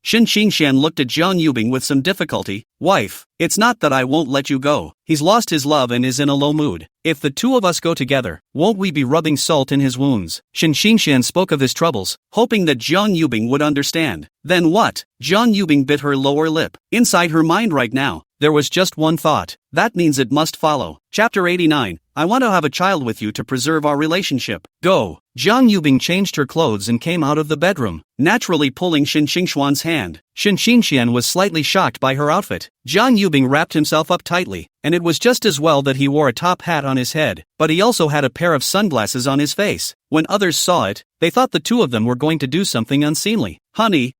Shin Qingxian looked at Jiang Yubing with some difficulty. "Wife, it's not that I won't let you go. He's lost his love and is in a low mood. If the two of us go together, won't we be rubbing salt in his wounds?" Shin Qingxian spoke of his troubles, hoping that Jiang Yubing would understand. Then what? Jiang Yubing bit her lower lip. Inside her mind right now, there was just one thought. That means it must follow. Chapter 89. I want to have a child with you to preserve our relationship. Go. Jiang Yubing changed her clothes and came out of the bedroom, naturally pulling Shen Xingxuan's hand. Shen Xingxian was slightly shocked by her outfit. Jiang Yubing wrapped himself up tightly, and it was just as well that he wore a top hat on his head, but he also had a pair of sunglasses on his face. When others saw it, they thought the two of them were going to do something unseemly. Honey,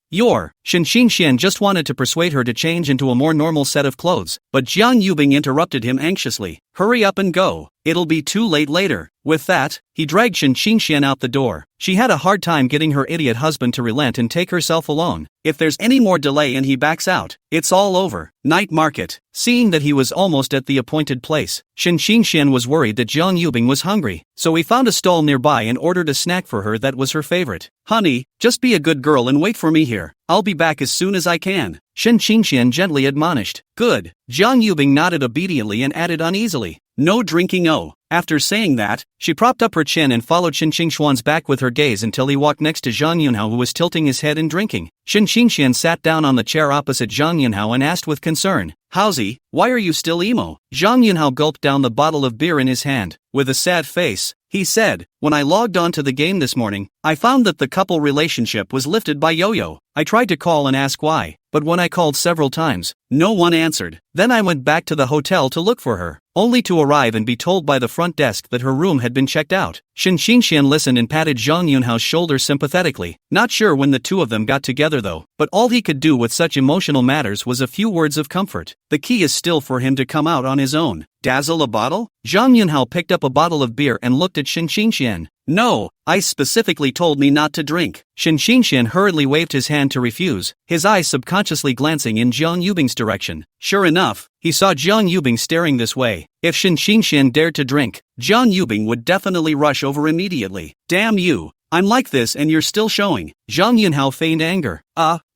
Shen Xingxian just wanted to persuade her to change into a more normal set of clothes, but Jiang Yubing interrupted him anxiously. Hurry up and go. It'll be too late later. With that, he dragged Shen Xingxian out the door. She had a hard time getting her idiot husband to relent and take herself alone. If there's any more delay and he backs out, it's all over. Night market. Seeing that he was almost at the appointed place, Shen Xingxian was worried that Jiang Yubing was hungry, so he found a stall nearby and ordered a snack for her that was her favorite. Honey, just be a good girl and wait for me here. I'll be back as soon as I can, Shen Xingxian gently admonished. Good. Jiang Yubing nodded obediently and added uneasily, no drinking. After saying that, she propped up her chin and followed Shen Xingxuan's back with her gaze until he walked next to Zhang Yunhao, who was tilting his head and drinking. Shen Xingxian sat down on the chair opposite Zhang Yunhao and asked with concern, Howsy, why are you still emo? Zhang Yunhao gulped down the bottle of beer in his hand. With a sad face, he said, when I logged on to the game this morning, I found that the couple relationship was lifted by Yo-Yo. I tried to call and ask why, but when I called several times, no one answered. Then I went back to the hotel to look for her, only to arrive and be told by the front desk that her room had been checked out. Shen Xingxian listened and patted Zhang Yunhao's shoulder sympathetically, not sure when the two of them got together though, but all he could do with such emotional matters was a few words of comfort. The key is still for him to come out on his own. Dazzle a bottle? Zhang Yunhao picked up a bottle of beer and looked at Shen Xingxian. No, Ice specifically told me not to drink. Shen Xingxian hurriedly waved his hand to refuse, his eyes subconsciously glancing in Jiang Yubing's direction. Sure enough, he saw Jiang Yubing staring this way. If Shen Xingxian dared to drink, Jiang Yubing would definitely rush over immediately. Damn you, I'm like this and you're still showing. Zhang Yunhao feigned anger.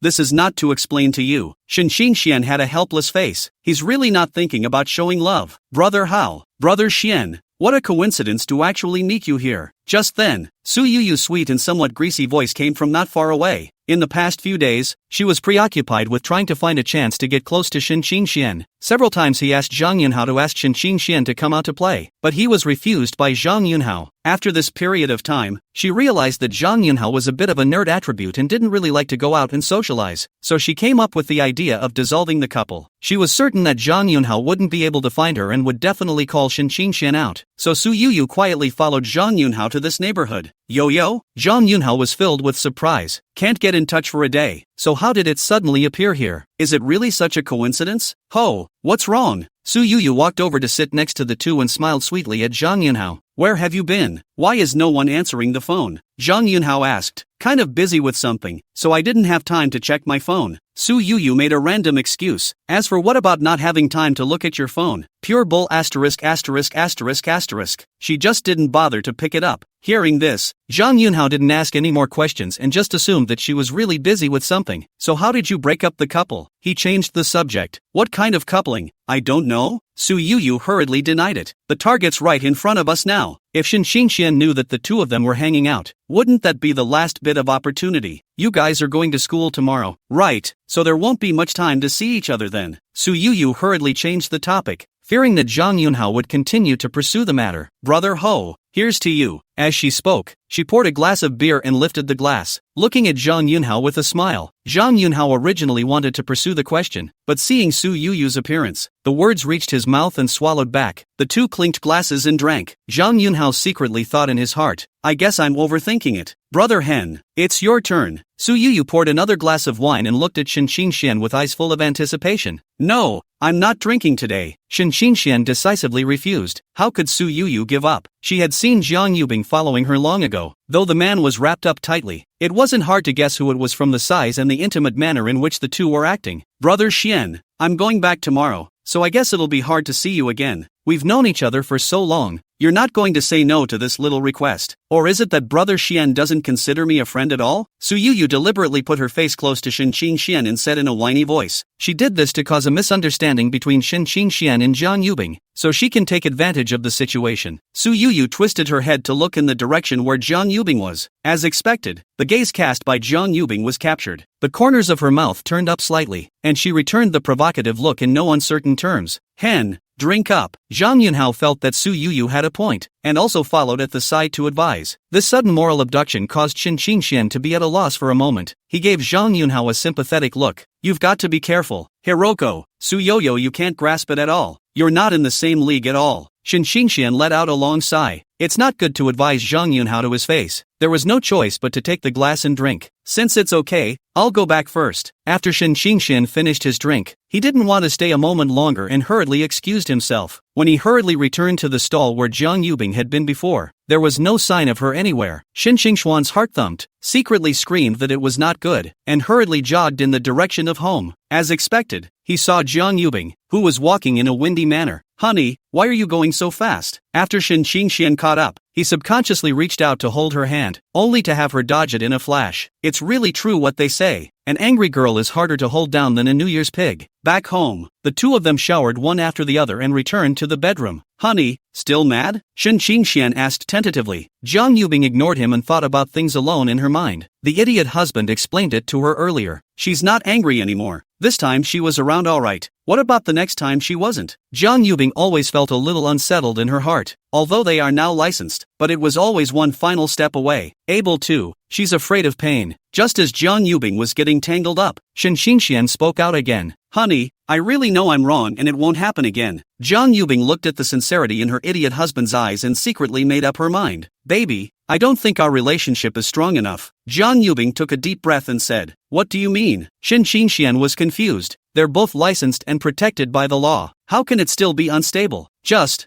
This is not to explain to you. Shen Xingxian had a helpless face. He's really not thinking about showing love. Brother Hao, Brother Xian, what a coincidence to actually meet you here. Just then, Su Yu's sweet and somewhat greasy voice came from not far away. In the past few days, she was preoccupied with trying to find a chance to get close to Shen Xingxian. Several times he asked Zhang Yunhao to ask Shen Xingxian to come out to play, but he was refused by Zhang Yunhao. After this period of time, she realized that Zhang Yunhao was a bit of a nerd attribute and didn't really like to go out and socialize, so she came up with the idea of dissolving the couple. She was certain that Zhang Yunhao wouldn't be able to find her and would definitely call Shen Xingxian out, so Su Yu quietly followed Zhang Yunhao to this neighborhood. Yo-yo? Zhang Yunhao was filled with surprise. Can't get in touch for a day, so how did it suddenly appear here? Is it really such a coincidence? Ho, what's wrong? Su Yu walked over to sit next to the two and smiled sweetly at Zhang Yunhao. Where have you been? Why is no one answering the phone? Zhang Yunhao asked. Kind of busy with something, so I didn't have time to check my phone. Su Yu made a random excuse. As for what about not having time to look at your phone? Pure bull asterisk asterisk asterisk asterisk. She just didn't bother to pick it up. Hearing this, Zhang Yunhao didn't ask any more questions and just assumed that she was really busy with something. So how did you break up the couple? He changed the subject. What kind of coupling? I don't know. Su Yu hurriedly denied it. The target's right in front of us now. If Shen Xingxian knew that the two of them were hanging out, wouldn't that be the last bit of opportunity? You guys are going to school tomorrow, right? So there won't be much time to see each other then. Su Yu hurriedly changed the topic, fearing that Zhang Yunhao would continue to pursue the matter. Brother Ho, here's to you. As she spoke, she poured a glass of beer and lifted the glass, looking at Zhang Yunhao with a smile. Zhang Yunhao originally wanted to pursue the question, but seeing Su Yu's appearance, the words reached his mouth and swallowed back. The two clinked glasses and drank. Zhang Yunhao secretly thought in his heart, I guess I'm overthinking it. Brother Hen, it's your turn. Su Yu poured another glass of wine and looked at Shen Xingxian with eyes full of anticipation. No, I'm not drinking today. Shen Xingxian decisively refused. How could Su Yu give up? She had seen Jiang Yubing following her long ago. Though the man was wrapped up tightly, it wasn't hard to guess who it was from the size and the intimate manner in which the two were acting. Brother Xian, I'm going back tomorrow, so I guess it'll be hard to see you again. We've known each other for so long. You're not going to say no to this little request. Or is it that Brother Xian doesn't consider me a friend at all? Su Yuyu deliberately put her face close to Shen Xian and said in a whiny voice. She did this to cause a misunderstanding between Shen Xian and Jiang Yubing, so she can take advantage of the situation. Su Yuyu twisted her head to look in the direction where Jiang Yubing was. As expected, the gaze cast by Jiang Yubing was captured. The corners of her mouth turned up slightly, and she returned the provocative look in no uncertain terms. Hen, drink up. Zhang Yunhao felt that Su Yuyu had a point, and also followed at the side to advise. This sudden moral abduction caused Shen Xian to be at a loss for a moment. He gave Zhang Yunhao a sympathetic look. You've got to be careful. Hiroko, Su Yoyo, you can't grasp it at all. You're not in the same league at all. Shen Xian let out a long sigh. It's not good to advise Zhang Yunhao to his face. There was no choice but to take the glass and drink. Since it's okay, I'll go back first. After Shen Xian finished his drink, he didn't want to stay a moment longer and hurriedly excused himself. When he hurriedly returned to the stall where Jiang Yubing had been before, there was no sign of her anywhere. Shen Xingxuan's heart thumped, secretly screamed that it was not good, and hurriedly jogged in the direction of home. As expected, he saw Jiang Yubing, who was walking in a windy manner. Honey, why are you going so fast? After Shen Xian caught up, he subconsciously reached out to hold her hand, only to have her dodge it in a flash. It's really true what they say. An angry girl is harder to hold down than a New Year's pig. Back home, the two of them showered one after the other and returned to the bedroom. Honey, still mad? Shen Xian asked tentatively. Jiang Yubing ignored him and thought about things alone in her mind. The idiot husband explained it to her earlier. She's not angry anymore. This time she was around alright. What about the next time she wasn't? Jiang Yubing always felt a little unsettled in her heart, although they are now licensed, but it was always one final step away. Able to. She's afraid of pain. Just as Jiang Yubing was getting tangled up, Shen Xian spoke out again. Honey, I really know I'm wrong and it won't happen again. Jiang Yubing looked at the sincerity in her idiot husband's eyes and secretly made up her mind. Baby, I don't think our relationship is strong enough. Jiang Yubing took a deep breath and said, What do you mean? Shen Xian was confused. They're both licensed and protected by the law. How can it still be unstable? Just,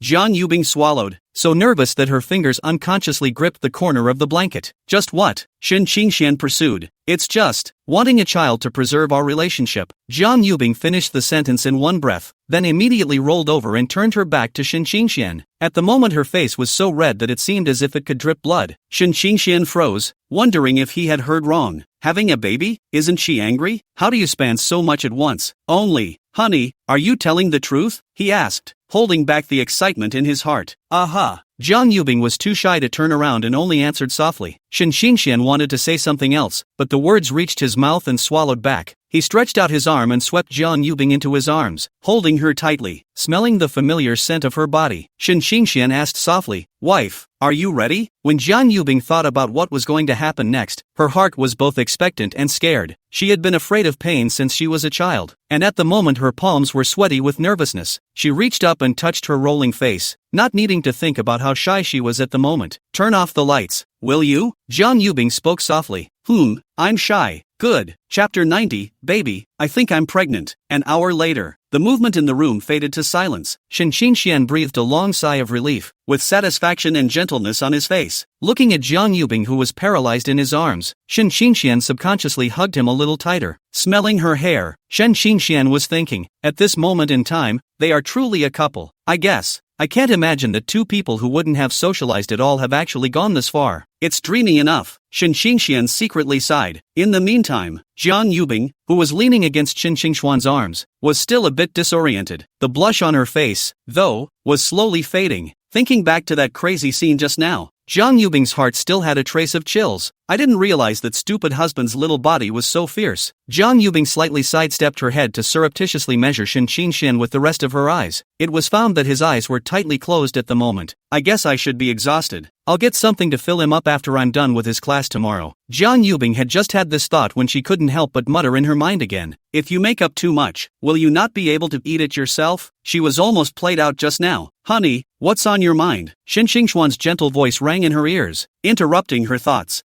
Jiang Yubing swallowed, so nervous that her fingers unconsciously gripped the corner of the blanket. Just what? Shen Xian pursued. It's just, wanting a child to preserve our relationship. Jiang Yubing finished the sentence in one breath, then immediately rolled over and turned her back to Shen Xian. At the moment her face was so red that it seemed as if it could drip blood. Shen Xian froze, wondering if he had heard wrong. Having a baby? Isn't she angry? How do you span so much at once? Only, honey, are you telling the truth? He asked, holding back the excitement in his heart. Aha! Jiang Yubing was too shy to turn around and only answered softly. Shen Xian wanted to say something else, but the words reached his mouth and swallowed back. He stretched out his arm and swept Jiang Yubing into his arms, holding her tightly, smelling the familiar scent of her body. Shen Xian asked softly, Wife, are you ready? When Jiang Yubing thought about what was going to happen next, her heart was both expectant and scared. She had been afraid of pain since she was a child, and at the moment her palms were sweaty with nervousness. She reached up and touched her rolling face, not needing to think about how shy she was at the moment. Turn off the lights, will you? Jiang Yubing spoke softly. I'm shy. Good. Chapter 90, Baby, I think I'm pregnant. An hour later, the movement in the room faded to silence. Shen Xian breathed a long sigh of relief, with satisfaction and gentleness on his face. Looking at Jiang Yubing who was paralyzed in his arms, Shen Xian subconsciously hugged him a little tighter. Smelling her hair, Shen Xian was thinking, at this moment in time, they are truly a couple. I guess. I can't imagine that two people who wouldn't have socialized at all have actually gone this far. It's dreamy enough. Shen Xian secretly sighed. In the meantime, Jiang Yubing, who was leaning against Shen Xingxuan's arms, was still a bit disoriented. The blush on her face, though, was slowly fading. Thinking back to that crazy scene just now, Jiang Yubing's heart still had a trace of chills. I didn't realize that stupid husband's little body was so fierce. Jiang Yubing slightly sidestepped her head to surreptitiously measure Shen Xian with the rest of her eyes. It was found that his eyes were tightly closed at the moment. I guess I should be exhausted. I'll get something to fill him up after I'm done with his class tomorrow. Jiang Yubing had just had this thought when she couldn't help but mutter in her mind again. If you make up too much, will you not be able to eat it yourself? She was almost played out just now. Honey, what's on your mind? Shen Xingxuan's gentle voice rang in her ears, interrupting her thoughts.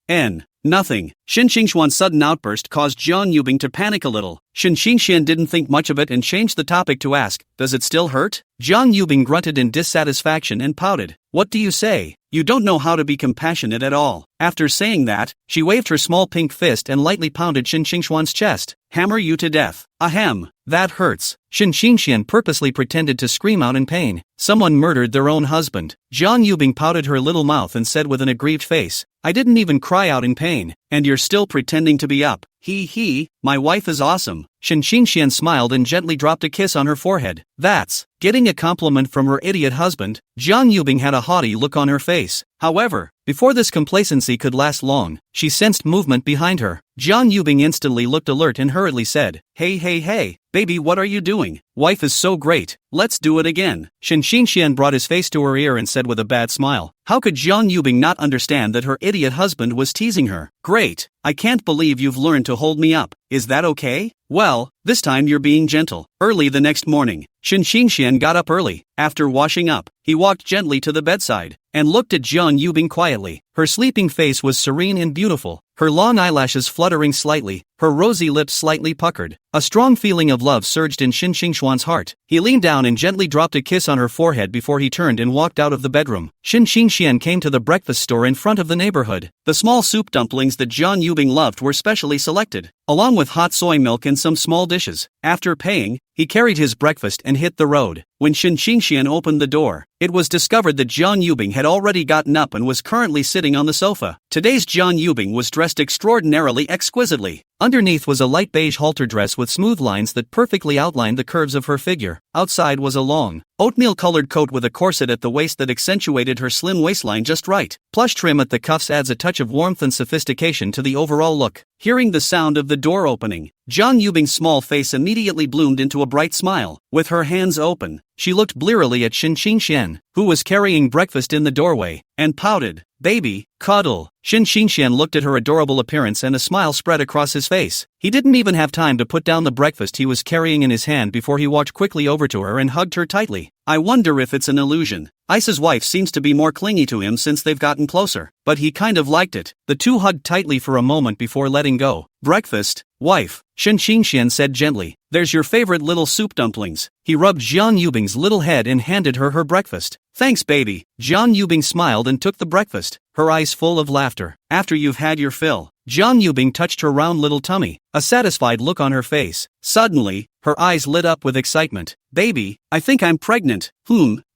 Nothing. Shin Xingxuan's sudden outburst caused Jiang Yubing to panic a little. Shin Xingxian didn't think much of it and changed the topic to ask, "Does it still hurt?" Jiang Yubing grunted in dissatisfaction and pouted. "What do you say? You don't know how to be compassionate at all." After saying that, she waved her small pink fist and lightly pounded Shin Xingxuan's chest. "Hammer you to death. Ahem, that hurts." Shin Xingxian purposely pretended to scream out in pain. Someone murdered their own husband. Jiang Yubing pouted her little mouth and said with an aggrieved face, "I didn't even cry out in pain, and you're still pretending to be up. He, my wife is awesome." Shin Xingxian smiled and gently dropped a kiss on her forehead. "That's getting a compliment from her idiot husband." Jiang Yubing had a haughty look on her face. However, before this complacency could last long, she sensed movement behind her. Jiang Yubing instantly looked alert and hurriedly said, Hey, baby, what are you doing? Wife is so great, let's do it again." Shin Xingxian brought his face to her ear and said with a bad smile, how could Jiang Yubing not understand that her idiot husband was teasing her? "Great, I can't believe you've learned to hold me up. Is that okay? Well, this time you're being gentle." Early the next morning, Shin Xingxian got up early. After washing up, he walked gently to the bedside and looked at Jiang Yubing quietly. Her sleeping face was serene and beautiful, her long eyelashes fluttering slightly, her rosy lips slightly puckered. A strong feeling of love surged in Shin Xingxuan's heart. He leaned down and gently dropped a kiss on her forehead before he turned and walked out of the bedroom. Shin Xingxian came to the breakfast store in front of the neighborhood. The small soup dumplings that Jiang Yubing loved were specially selected, along with hot soy milk and some small dishes. After paying, he carried his breakfast and hit the road. When Shin Xingxian opened the door, it was discovered that Jiang Yubing had already gotten up and was currently sitting on the sofa. Today's Jiang Yubing was dressed extraordinarily exquisitely. Underneath was a light beige halter dress with smooth lines that perfectly outlined the curves of her figure. Outside was a long, oatmeal-colored coat with a corset at the waist that accentuated her slim waistline just right. Plush trim at the cuffs adds a touch of warmth and sophistication to the overall look. Hearing the sound of the door opening, Jiang Yubing's small face immediately bloomed into a bright smile. With her hands open, she looked blearily at Shin Xingxian, who was carrying breakfast in the doorway, and pouted, "Baby, cuddle." Shin Xingxian looked at her adorable appearance and a smile spread across his face. He didn't even have time to put down the breakfast he was carrying in his hand before he walked quickly over to her and hugged her tightly. "I wonder if it's an illusion. Ice's wife seems to be more clingy to him since they've gotten closer, but he kind of liked it." The two hugged tightly for a moment before letting go. "Breakfast, wife," Shin Xingxian said gently. "There's your favorite little soup dumplings." He rubbed Jiang Yubing's little head and handed her her breakfast. "Thanks, baby." Jiang Yubing smiled and took the breakfast, her eyes full of laughter. "After you've had your fill." Jiang Yubing touched her round little tummy, a satisfied look on her face. Suddenly, her eyes lit up with excitement. "Baby, I think I'm pregnant."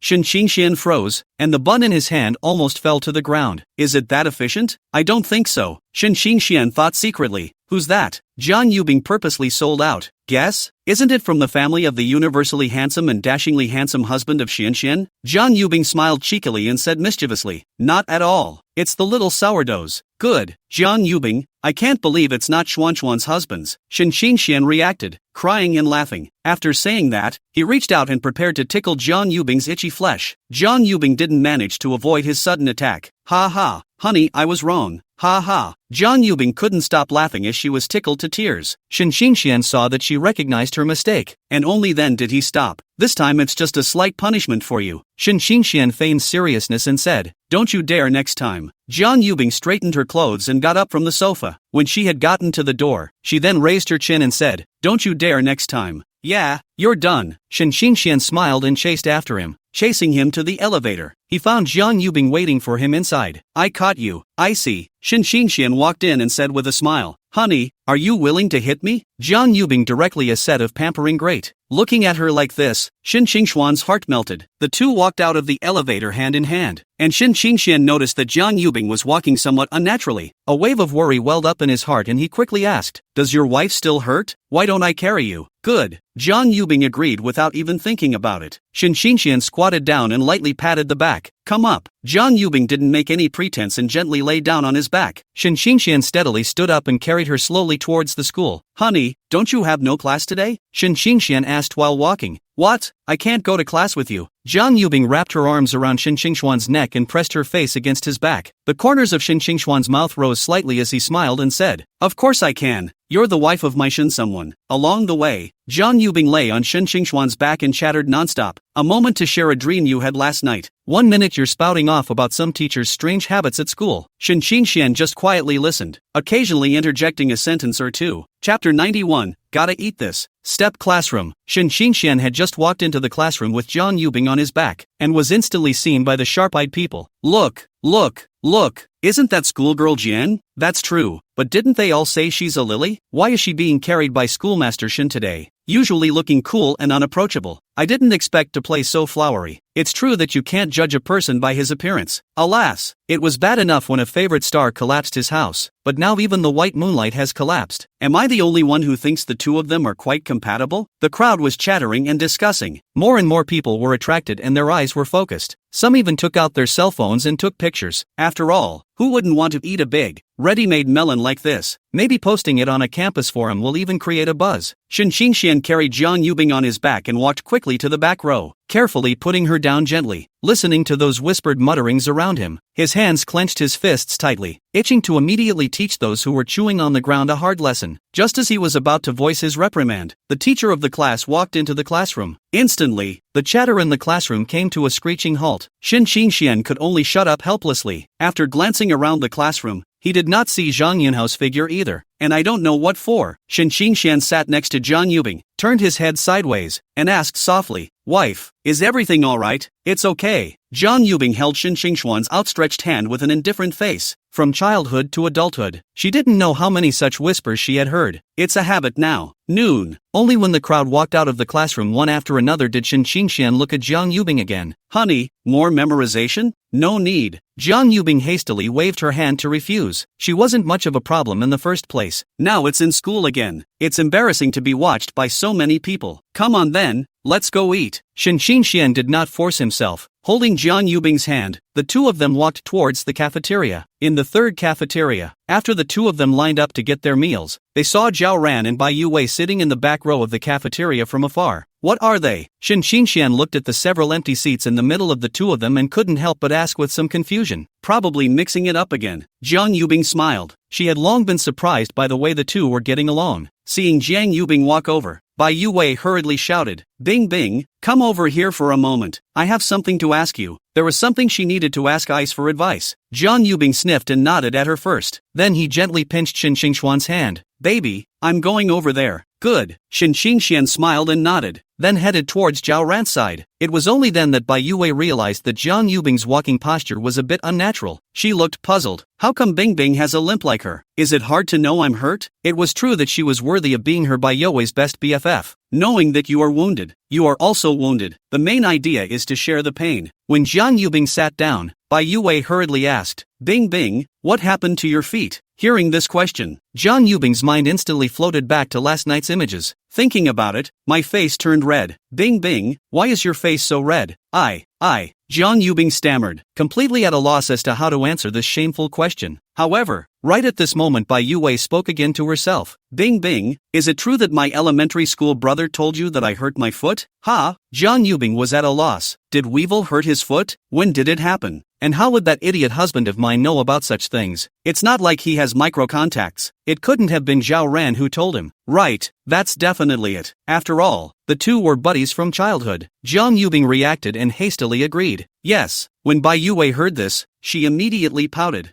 Shin Xingxian froze, and the bun in his hand almost fell to the ground. "Is it that efficient?" "I don't think so," Shin Xingxian thought secretly. "Who's that?" Jiang Yubing purposely sold out. "Guess? Isn't it from the family of the universally handsome and dashingly handsome husband of Xianxian?" Jiang Yubing smiled cheekily and said mischievously, "Not at all. It's the little sourdoughs." "Good, Jiang Yubing, I can't believe it's not Xuanxuan's husband's." Shin Xingxian reacted, crying and laughing. After saying that, he reached out and prepared to tickle Jiang Yubing's itchy flesh. Jiang Yubing didn't manage to avoid his sudden attack. "Ha ha, honey, I was wrong. Ha ha." Jiang Yubing couldn't stop laughing as she was tickled to tears. Shin Xingxian saw that she recognized her mistake, and only then did he stop. "This time it's just a slight punishment for you." Shin Xingxian feigned seriousness and said, "Don't you dare next time." Jiang Yubing straightened her clothes and got up from the sofa. When she had gotten to the door, she then raised her chin and said, "Don't you dare next time." "Yeah, you're done." Shin Xingxian smiled and chased after him. Chasing him to the elevator, he found Jiang Yubing waiting for him inside. "I caught you, I see." Shin Xingxian walked in and said with a smile, "Honey, are you willing to hit me?" Jiang Yubing directly a set of pampering great. Looking at her like this, Shin Xingxuan's heart melted. The two walked out of the elevator hand in hand, and Shin Xingxian noticed that Jiang Yubing was walking somewhat unnaturally. A wave of worry welled up in his heart and he quickly asked, "Does your wife still hurt? Why don't I carry you?" "Good." Jiang Yubing agreed without even thinking about it. Shin Xingxian squatted down and lightly patted the back. "Come up." Jiang Yubing didn't make any pretense and gently lay down on his back. Shin Xingxian steadily stood up and carried her slowly towards the school. "Honey, don't you have no class today?" Shin Xingxian asked while walking. "What? I can't go to class with you." Jiang Yubing wrapped her arms around Shin Xingxuan's neck and pressed her face against his back. The corners of Shin Xingxuan's mouth rose slightly as he smiled and said, "Of course I can. You're the wife of my Shin someone." Along the way, Jiang Yubing lay on Shin Xingxuan's back and chattered nonstop. "A moment to share a dream you had last night. 1 minute you're spouting off about some teacher's strange habits at school. Shen Xingxian just quietly listened, occasionally interjecting a sentence or two. Chapter 91, Gotta Eat This. Step Classroom. Shen Xingxian had just walked into the classroom with Jiang Yubing on his back, and was instantly seen by the sharp-eyed people. Look, look, look, isn't that schoolgirl Jian? That's true, but didn't they all say she's a lily? Why is she being carried by Schoolmaster Shen today? Usually looking cool and unapproachable. I didn't expect to play so flowery. It's true that you can't judge a person by his appearance. Alas, it was bad enough when a favorite star collapsed his house, but now even the white moonlight has collapsed. Am I the only one who thinks the two of them are quite compatible? The crowd was chattering and discussing. More and more people were attracted and their eyes were focused. Some even took out their cell phones and took pictures. After all, who wouldn't want to eat a big, ready-made melon like this? Maybe posting it on a campus forum will even create a buzz. Shen Xingxian carried Jiang Yubing on his back and walked quickly to the back row, carefully putting her down gently, listening to those whispered mutterings around him. His hands clenched his fists tightly, itching to immediately teach those who were chewing on the ground a hard lesson. Just as he was about to voice his reprimand, the teacher of the class walked into the classroom. Instantly, the chatter in the classroom came to a screeching halt. Shen Xingxian could only shut up helplessly. After glancing around the classroom, he did not see Zhang Yunhao's figure either, and I don't know what for. Shen Xingxian sat next to Jiang Yubing, turned his head sideways, and asked softly, "Wife, is everything alright?" "It's okay." Jiang Yubing held Shen Xingxian's outstretched hand with an indifferent face. From childhood to adulthood, she didn't know how many such whispers she had heard. It's a habit now. Noon. Only when the crowd walked out of the classroom one after another did Shen Xingxian look at Jiang Yubing again. "Honey, more memorization? No need." Jiang Yubing hastily waved her hand to refuse. She wasn't much of a problem in the first place. Now it's in school again. It's embarrassing to be watched by so many people. Come on then, let's go eat. Shen Xingxian did not force himself. Holding Jiang Yubing's hand, the two of them walked towards the cafeteria. In the third cafeteria, after the two of them lined up to get their meals, they saw Zhao Ran and Bai Yuwei sitting in the back row of the cafeteria from afar. What are they? Shen Xingxian looked at the several empty seats in the middle of the two of them and couldn't help but ask with some confusion. Probably mixing it up again. Jiang Yubing smiled. She had long been surprised by the way the two were getting along. Seeing Jiang Yubing walk over, Bai Yuwei hurriedly shouted, "Bing Bing, come over here for a moment. I have something to ask you." There was something she needed to ask Ice for advice. Jiang Yubing sniffed and nodded at her first. Then he gently pinched Shen Xingxian's hand. "Baby, I'm going over there." "Good." Shen Xingxian smiled and nodded, then headed towards Zhao Ran's side. It was only then that Bai Yuwei realized that Jiang Yubing's walking posture was a bit unnatural. She looked puzzled. How come Bing Bing has a limp like her? Is it hard to know I'm hurt? It was true that she was worthy of being her Bai Yuwei's best BFF. Knowing that you are wounded, you are also wounded. The main idea is to share the pain. When Jiang Yubing sat down, Bai Yuwei hurriedly asked, "Bing Bing, what happened to your feet?" Hearing this question, Jiang Yubing's mind instantly floated back to last night's images. Thinking about it, my face turned red. "Bing Bing, why is your face so red?" Jiang Yubing stammered, completely at a loss as to how to answer this shameful question. However, right at this moment Bai Yuwei spoke again to herself. "Bing Bing, is it true that my elementary school brother told you that I hurt my foot?" "Ha?" Jiang Yubing was at a loss. Did Weevil hurt his foot? When did it happen? And how would that idiot husband of mine know about such things? It's not like he has micro-contacts. It couldn't have been Zhao Ran who told him. Right, that's definitely it. After all, the two were buddies from childhood. Jiang Yubing reacted and hastily agreed. Yes. When Bai Yuwei heard this, she immediately pouted.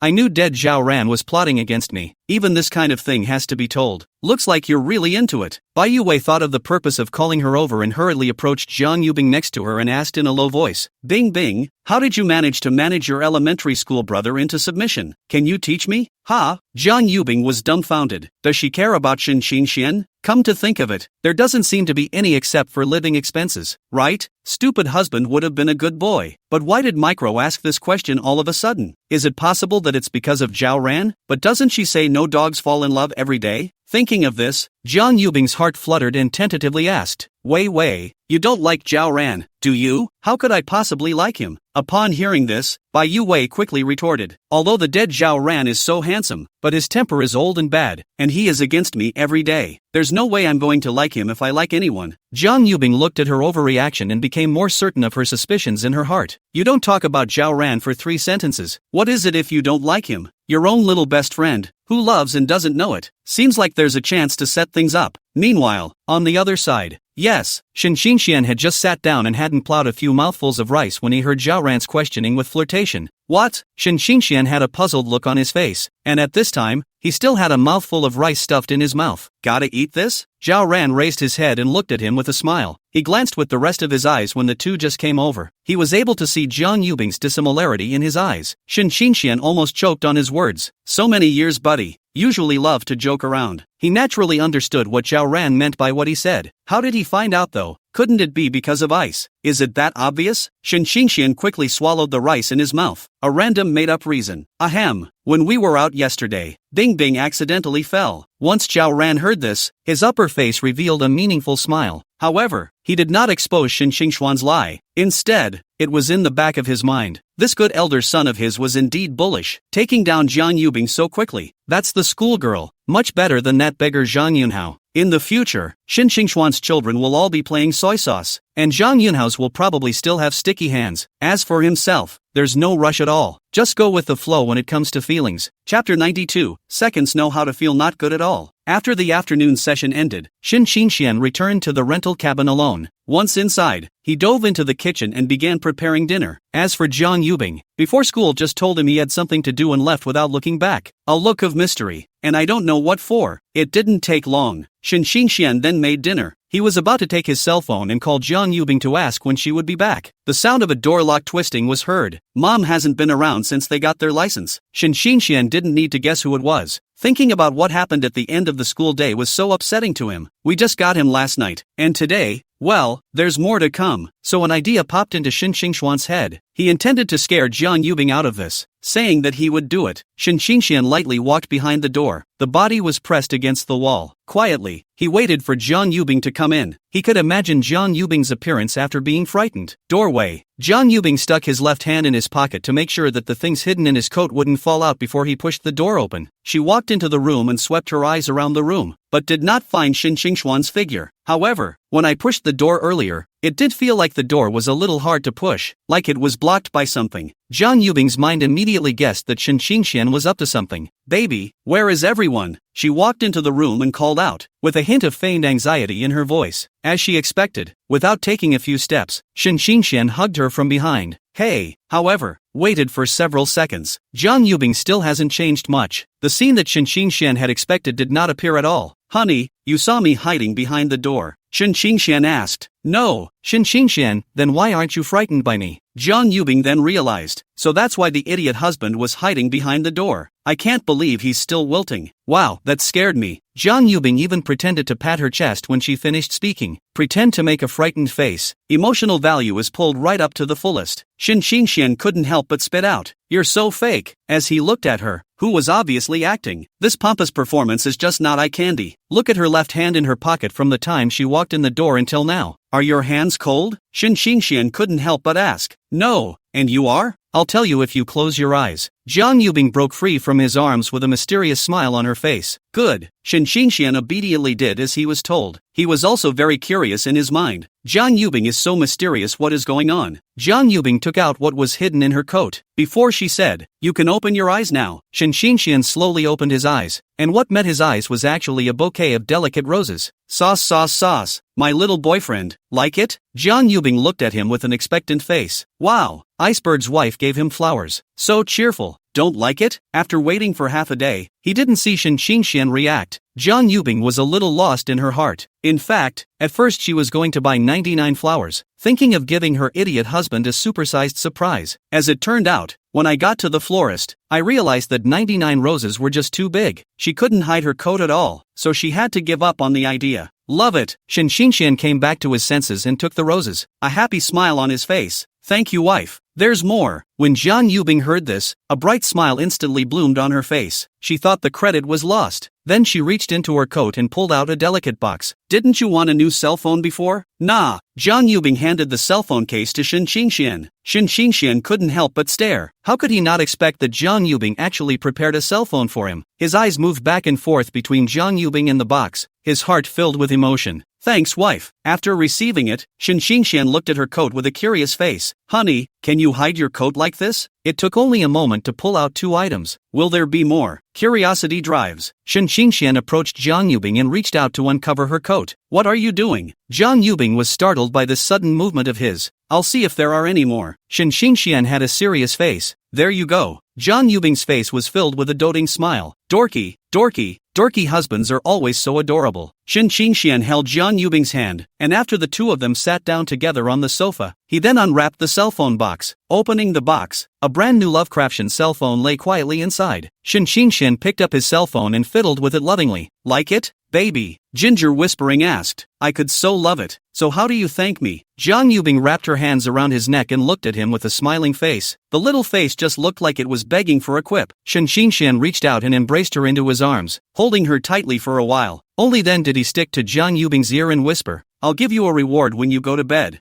I knew dead Zhao Ran was plotting against me. Even this kind of thing has to be told. Looks like you're really into it. Bai Yuwei thought of the purpose of calling her over and hurriedly approached Jiang Yubing next to her and asked in a low voice, "Bing Bing, how did you manage to manage your elementary school brother into submission? Can you teach me?" "Ha?" Jiang Yubing was dumbfounded. Does she care about Shen Xingxian? Come to think of it, there doesn't seem to be any except for living expenses, right? Stupid husband would have been a good boy. But why did Micro ask this question all of a sudden? Is it possible that it's because of Zhao Ran? But doesn't she say no dogs fall in love every day? Thinking of this, Jiang Yubing's heart fluttered and tentatively asked, Wei, you don't like Zhao Ran, do you? How could I possibly like him?" Upon hearing this, Bai Yuwei quickly retorted, "Although the dead Zhao Ran is so handsome, but his temper is old and bad, and he is against me every day. There's no way I'm going to like him if I like anyone." Jiang Yubing looked at her overreaction and became more certain of her suspicions in her heart. "You don't talk about Zhao Ran for 3 sentences. What is it if you don't like him? Your own little best friend, who loves and doesn't know it. Seems like there's a chance to set things up." Meanwhile, on the other side, Yes, Shin Xinxian had just sat down and hadn't plowed a few mouthfuls of rice when he heard Zhao Ran's questioning with flirtation. What? Shin Xinxian had a puzzled look on his face, and at this time, he still had a mouthful of rice stuffed in his mouth. Gotta eat this? Zhao Ran raised his head and looked at him with a smile. He glanced with the rest of his eyes when the two just came over. He was able to see Jiang Yubing's dissimilarity in his eyes. Shin Xinxian almost choked on his words. So many years, buddy. Usually love to joke around. He naturally understood what Zhao Ran meant by what he said. How did he find out though? Couldn't it be because of ice? Is it that obvious? Shin Xinxian quickly swallowed the rice in his mouth. A random made-up reason. Ahem. When we were out yesterday, Bing Bing accidentally fell. Once Zhao Ran heard this, his upper face revealed a meaningful smile. However, he did not expose Shin Xinxian's lie. Instead, it was in the back of his mind. This good elder son of his was indeed bullish, taking down Jiang Yubing so quickly. That's the schoolgirl. Much better than that beggar Zhang Yunhao. In the future, Shin Xinxian's children will all be playing soy sauce, and Zhang Yunhao's will probably still have sticky hands. As for himself, there's no rush at all. Just go with the flow when it comes to feelings. Chapter 92, Seconds Know How to Feel Not Good at All. After the afternoon session ended, Shin Xinxian returned to the rental cabin alone. Once inside, he dove into the kitchen and began preparing dinner. As for Jiang Yubing, before school just told him he had something to do and left without looking back. A look of mystery, and I don't know what for. It didn't take long. Shin Xinxian then made dinner. He was about to take his cell phone and call Jiang Yubing to ask when she would be back. The sound of a door lock twisting was heard. Mom hasn't been around since they got their license. Shin Xinxian didn't need to guess who it was. Thinking about what happened at the end of the school day was so upsetting to him. We just got him last night, and today, well, there's more to come. So an idea popped into Shin Xinxian's head. He intended to scare Jiang Yubing out of this, saying that he would do it. Shin Xinxian lightly walked behind the door. The body was pressed against the wall. Quietly, he waited for Jiang Yubing to come in. He could imagine Jiang Yubing's appearance after being frightened. Doorway. Jiang Yubing stuck his left hand in his pocket to make sure that the things hidden in his coat wouldn't fall out before he pushed the door open. She walked into the room and swept her eyes around the room, but did not find Shin Xinxian's figure. However, when I pushed the door earlier, it did feel like the door was a little hard to push, like it was blocked by something. Jiang Yubing's mind immediately guessed that Shin Xinxian was up to something. Baby, where is everyone? She walked into the room and called out, with a hint of feigned anxiety in her voice. As she expected, without taking a few steps, Shin Xinxian hugged her from behind. Hey, however, waited for several seconds. Jiang Yubing still hasn't changed much. The scene that Shin Xinxian had expected did not appear at all. Honey, you saw me hiding behind the door. Shin Xinxian asked. No. Shin Xinxian, then why aren't you frightened by me? Jiang Yubing then realized. So that's why the idiot husband was hiding behind the door. I can't believe he's still wilting. Wow, that scared me. Jiang Yubing even pretended to pat her chest when she finished speaking. Pretend to make a frightened face. Emotional value is pulled right up to the fullest. Shin Xinxian couldn't help but spit out. You're so fake. As he looked at her, who was obviously acting. This pompous performance is just not eye candy. Look at her left hand in her pocket from the time she walked in the door until now. Are your hands cold? Shin Xinxian couldn't help but ask. No. And you are? I'll tell you if you close your eyes. Jiang Yubing broke free from his arms with a mysterious smile on her face. Good. Shin Xinxian obediently did as he was told. He was also very curious in his mind. Jiang Yubing is so mysterious, what is going on? Jiang Yubing took out what was hidden in her coat. Before she said, you can open your eyes now. Shin Xinxian slowly opened his eyes, and what met his eyes was actually a bouquet of delicate roses. Sauce, sauce, sauce. My little boyfriend. Like it? Jiang Yubing looked at him with an expectant face. Wow. Iceberg's wife gave him flowers. So cheerful. Don't like it? After waiting for half a day, he didn't see Shin Xinxian react. Jiang Yubing was a little lost in her heart. In fact, at first she was going to buy 99 flowers, thinking of giving her idiot husband a supersized surprise. As it turned out, when I got to the florist, I realized that 99 roses were just too big. She couldn't hide her coat at all, so she had to give up on the idea. Love it. Shin Xinxian came back to his senses and took the roses, a happy smile on his face. Thank you, wife. There's more. When Jiang Yubing heard this, a bright smile instantly bloomed on her face. She thought the credit was lost. Then she reached into her coat and pulled out a delicate box. Didn't you want a new cell phone before? Nah. Jiang Yubing handed the cell phone case to Shin Xinxian. Shin Xinxian couldn't help but stare. How could he not expect that Jiang Yubing actually prepared a cell phone for him? His eyes moved back and forth between Jiang Yubing and the box, his heart filled with emotion. Thanks, wife. After receiving it, Shen Xingxian looked at her coat with a curious face. Honey, can you hide your coat like this? It took only a moment to pull out 2 items. Will there be more? Curiosity drives. Shen Xingxian approached Jiang Yubing and reached out to uncover her coat. What are you doing? Jiang Yubing was startled by this sudden movement of his. I'll see if there are any more. Shen Xingxian had a serious face. There you go. Jiang Yubing's face was filled with a doting smile. Dorky, dorky, dorky husbands are always so adorable. Shen Xingxian held Jiang Yubing's hand, and after the 2 of them sat down together on the sofa, he then unwrapped the cell phone box. Opening the box, a brand new Lovecraftian cell phone lay quietly inside. Shen Xingxian picked up his cell phone and fiddled with it lovingly. Like it, baby? Ginger whispering asked. I could so love it. So how do you thank me? Jiang Yubing wrapped her hands around his neck and looked at him with a smiling face. The little face just looked like it was begging for a quip. Shen Xingxian reached out and embraced her into his arms, holding her tightly for a while. Only then did he stick to Jiang Yubing's ear and whisper, I'll give you a reward when you go to bed.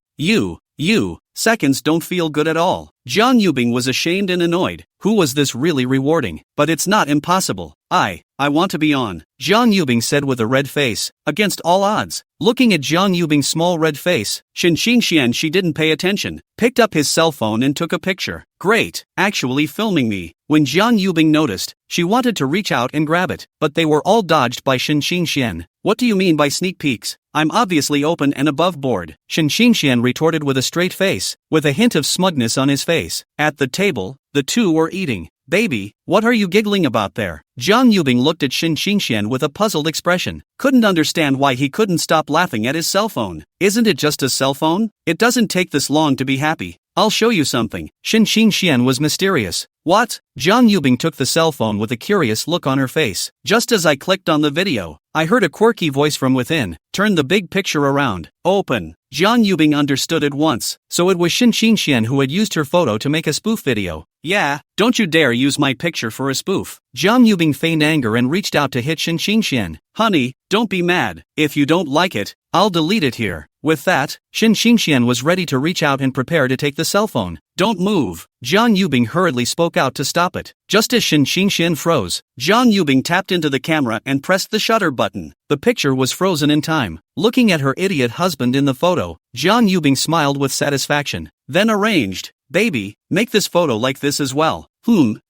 Seconds don't feel good at all. Jiang Yubing was ashamed and annoyed. Who was this really rewarding? But it's not impossible. I want to be on. Jiang Yubing said with a red face, against all odds. Looking at Jiang Yubing's small red face, Shen Xingxian she didn't pay attention, picked up his cell phone and took a picture. Great, actually filming me. When Jiang Yubing noticed, she wanted to reach out and grab it, but they were all dodged by Shen Xingxian. What do you mean by sneak peeks? I'm obviously open and above board. Shen Xingxian retorted with a straight face, with a hint of smugness on his face. At the table, the 2 were eating. Baby, what are you giggling about there? Jiang Yubing looked at Shen Xingxian with a puzzled expression. Couldn't understand why he couldn't stop laughing at his cell phone. Isn't it just a cell phone? It doesn't take this long to be happy. I'll show you something. Shen Xingxian was mysterious. What? Jiang Yubing took the cell phone with a curious look on her face. Just as I clicked on the video, I heard a quirky voice from within. Turn the big picture around. Open. Jiang Yubing understood at once. So it was Shen Xingxian who had used her photo to make a spoof video. Yeah, don't you dare use my picture for a spoof. Jiang Yubing feigned anger and reached out to hit Shen Xingxian. Honey, don't be mad. If you don't like it, I'll delete it here. With that, Shen Xingxian was ready to reach out and prepare to take the cell phone. Don't move. Jiang Yubing hurriedly spoke out to stop it. Just as Shen Xingxian froze, Jiang Yubing tapped into the camera and pressed the shutter button. The picture was frozen in time. Looking at her idiot husband in the photo, Jiang Yubing smiled with satisfaction. Then arranged. Baby, make this photo like this as well.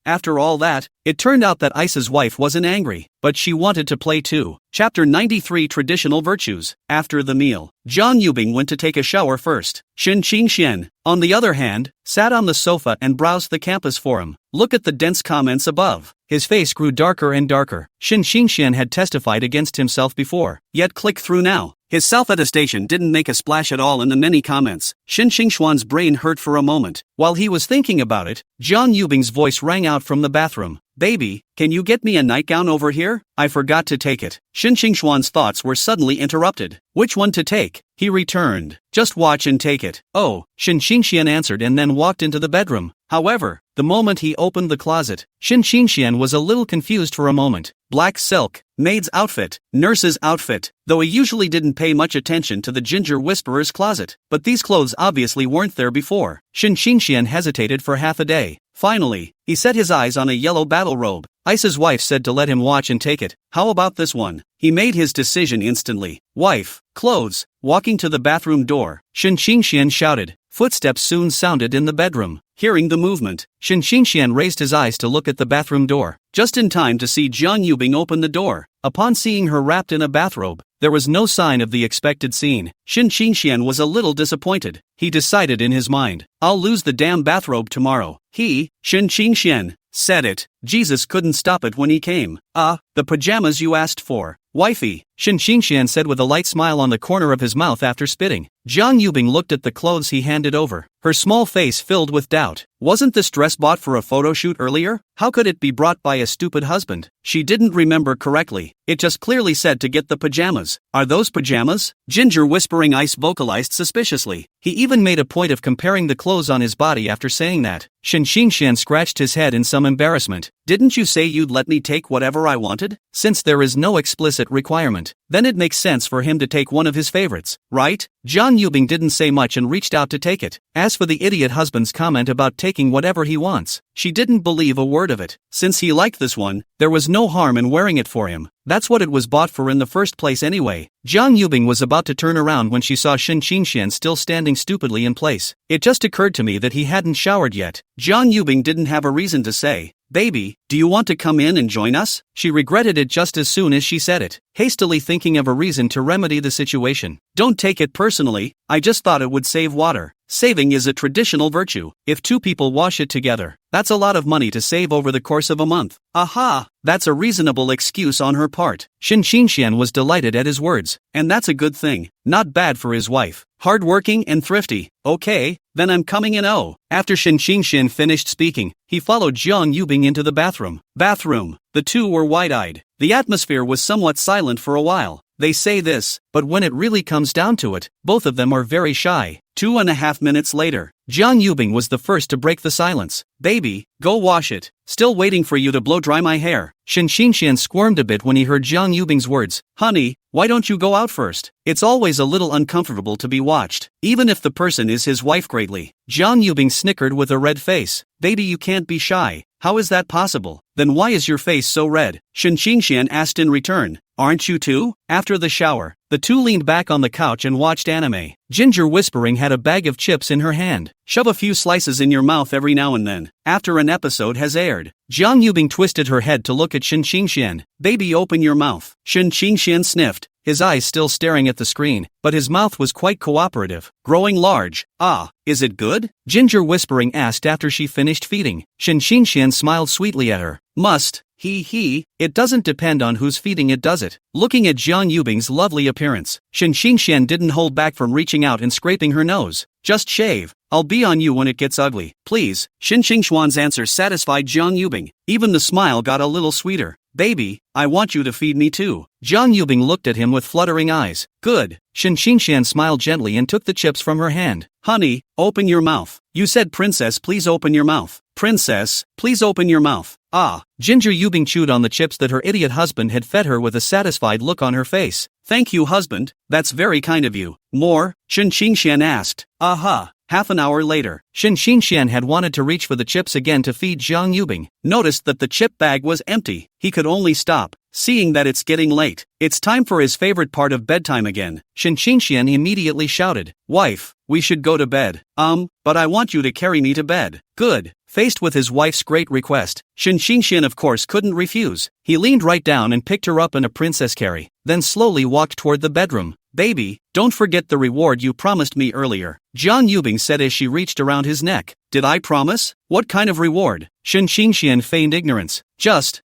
After all that, it turned out that Isa's wife wasn't angry, but she wanted to play too. Chapter 93 Traditional Virtues. After the meal, Jiang Yubing went to take a shower first. Shen Xingxian, on the other hand, sat on the sofa and browsed the campus forum. Look at the dense comments above. His face grew darker and darker. Shen Xingxian had testified against himself before, yet click through now. His self-attestation didn't make a splash at all in the many comments. Shen Xingxuan's brain hurt for a moment. While he was thinking about it, Jiang Yubing's voice rang out from the bathroom. Baby, can you get me a nightgown over here? I forgot to take it. Shen Xingxuan's thoughts were suddenly interrupted. Which one to take? He returned. Just watch and take it. Oh, Shen Xingxian answered and then walked into the bedroom. However, the moment he opened the closet, Shen Xingxian was a little confused for a moment. Black silk, maid's outfit, nurse's outfit, though he usually didn't pay much attention to the ginger whisperer's closet, but these clothes obviously weren't there before. Shen Xingxian hesitated for half a day. Finally, he set his eyes on a yellow battle robe. Isa's wife said to let him watch and take it. How about this one? He made his decision instantly. Wife, clothes. Walking to the bathroom door, Shen Xingxian shouted. Footsteps soon sounded in the bedroom. Hearing the movement, Shen Xingxian raised his eyes to look at the bathroom door, just in time to see Jiang Yubing open the door. Upon seeing her wrapped in a bathrobe, there was no sign of the expected scene. Shen Xingxian was a little disappointed. He decided in his mind, I'll lose the damn bathrobe tomorrow. Shen Xingxian, said it. Jesus couldn't stop it when he came. The pajamas you asked for. Wifey, Shen Xingxian said with a light smile on the corner of his mouth after spitting. Jiang Yubing looked at the clothes he handed over, her small face filled with doubt. Wasn't this dress bought for a photo shoot earlier? How could it be brought by a stupid husband? She didn't remember correctly. It just clearly said to get the pajamas. Are those pajamas? Ginger whispering Ice vocalized suspiciously. He even made a point of comparing the clothes on his body after saying that. Shen Xingxian scratched his head in some embarrassment. want? Didn't you say you'd let me take whatever I wanted? Since there is no explicit requirement, then it makes sense for him to take one of his favorites, right? John Yubing didn't say much and reached out to take it. As for the idiot husband's comment about taking whatever he wants, she didn't believe a word of it. Since he liked this one, there was no harm in wearing it for him. That's what it was bought for in the first place anyway. John Yubing was about to turn around when she saw Shin Qingshan still standing stupidly in place. It just occurred to me that he hadn't showered yet. John Yubing didn't have a reason to say, "Baby, do you want to come in and join us?" She regretted it just as soon as she said it, hastily thinking of a reason to remedy the situation. "Don't take it personally, I just thought it would save water. Saving is a traditional virtue. If two people wash it together, that's a lot of money to save over the course of a month." Aha! That's a reasonable excuse on her part. Shin Qingshan was delighted at his words, and that's a good thing. Not bad for his wife. Hardworking and thrifty. Okay, then I'm coming in. Oh. After Shin Qingshan finished speaking, he followed John Yubing into the bathroom. The two were wide-eyed. The atmosphere was somewhat silent for a while. They say this, but when it really comes down to it, both of them are very shy. 2.5 minutes later, John Yubing was the first to break the silence. "Baby, go wash it. Still waiting for you to blow dry my hair." Shin Qingshan squirmed a bit when he heard John Yubing's words. "Honey, why don't you go out first? It's always a little uncomfortable to be watched, even if the person is his wife." Greatly, John Yubing snickered with a red face. "Baby, you can't be shy. How is that possible? Then why is your face so red?" Shin Qingshan asked in return. "Aren't you too?" After the shower, the two leaned back on the couch and watched anime. Ginger Whispering had a bag of chips in her hand. "Shove a few slices in your mouth every now and then, after an episode has aired." John Yubing twisted her head to look at Shin Qingshan. "Baby, open your mouth." Shin Qingshan sniffed, his eyes still staring at the screen, but his mouth was quite cooperative, growing large. "Ah, is it good?" Ginger Whispering asked after she finished feeding. Shin Qingshan smiled sweetly at her. "Must. It doesn't depend on who's feeding it, does it?" Looking at John Yubing's lovely appearance, Shin Qingshan didn't hold back from reaching out and scraping her nose. "Just shave. I'll be on you when it gets ugly, please." Shin Qingshan's answer satisfied John Yubing. Even the smile got a little sweeter. "Baby, I want you to feed me too." John Yubing looked at him with fluttering eyes. "Good." Shin Qingshan smiled gently and took the chips from her hand. "Honey, open your mouth. You said princess, please open your mouth. Princess, please open your mouth." "Ah." Ginger Yubing chewed on the chips that her idiot husband had fed her with a satisfied look on her face. "Thank you, husband, that's very kind of you. More?" Shin Qingshan asked. "Aha." Half an hour later, Shin Qingshan had wanted to reach for the chips again to feed John Yubing, noticed that the chip bag was empty. He could only stop, seeing that it's getting late. It's time for his favorite part of bedtime again. Shin Qingshan immediately shouted, "Wife, we should go to bed." But I want you to carry me to bed." "Good." Faced with his wife's great request, Shin Qingshan of course couldn't refuse. He leaned right down and picked her up in a princess carry, then slowly walked toward the bedroom. "Baby, don't forget the reward you promised me earlier," John Yubing said as she reached around his neck. "Did I promise? What kind of reward?" Shin Qingshan feigned ignorance. Just.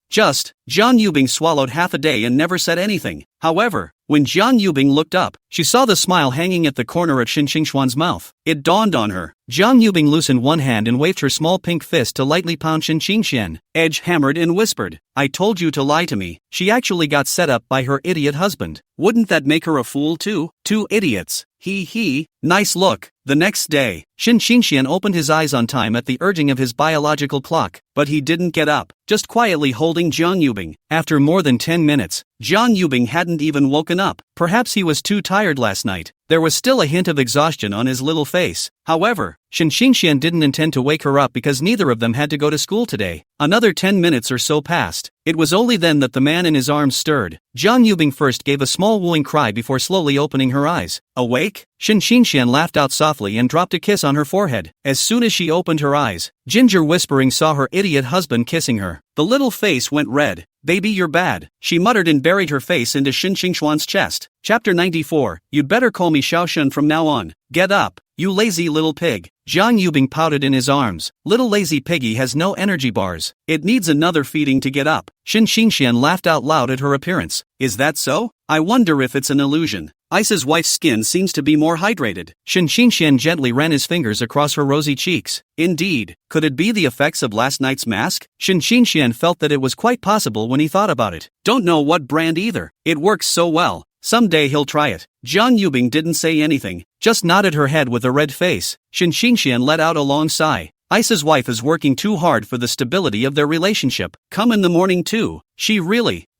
John Yubing swallowed half a day and never said anything. However, when John Yubing looked up, she saw the smile hanging at the corner of Shin Qingshan's mouth. It dawned on her. John Yubing loosened one hand and waved her small pink fist to lightly pound Shin Qingshan. Edge hammered and whispered, "I told you to lie to me." She actually got set up by her idiot husband. Wouldn't that make her a fool too? Two idiots. Nice look. The next day, Shin Qingshan opened his eyes on time at the urging of his biological clock, but he didn't get up, just quietly holding John Yubing. After more than 10 minutes, John Yubing hadn't even woken up. Perhaps he was too tired last night. There was still a hint of exhaustion on his little face. However, Shin Qingshan didn't intend to wake her up because neither of them had to go to school today. Another 10 minutes or so passed. It was only then that the man in his arms stirred. John Yubing first gave a small wooing cry before slowly opening her eyes. "Awake?" Shin Qingshan laughed out softly and dropped a kiss on her forehead. As soon as she opened her eyes, Ginger Whispering saw her idiot husband kissing her. The little face went red. "Baby, you're bad," she muttered and buried her face into Shin Qingshan's chest. Chapter 94, You'd better call me Xiaoshun from now on. Get up, you lazy little pig. John Yubing pouted in his arms. Little lazy piggy has no energy bars. It needs another feeding to get up. Shin Qingshan laughed out loud at her appearance. Is that so? I wonder if it's an illusion. Ice's wife's skin seems to be more hydrated. Shin Qingshan gently ran his fingers across her rosy cheeks. Indeed, could it be the effects of last night's mask? Shin Qingshan felt that it was quite possible when he thought about it. Don't know what brand either. It works so well. Someday he'll try it. John Yubing didn't say anything, just nodded her head with a red face. Shin Qingshan let out a long sigh. Ice's wife is working too hard for the stability of their relationship. Come in the morning too.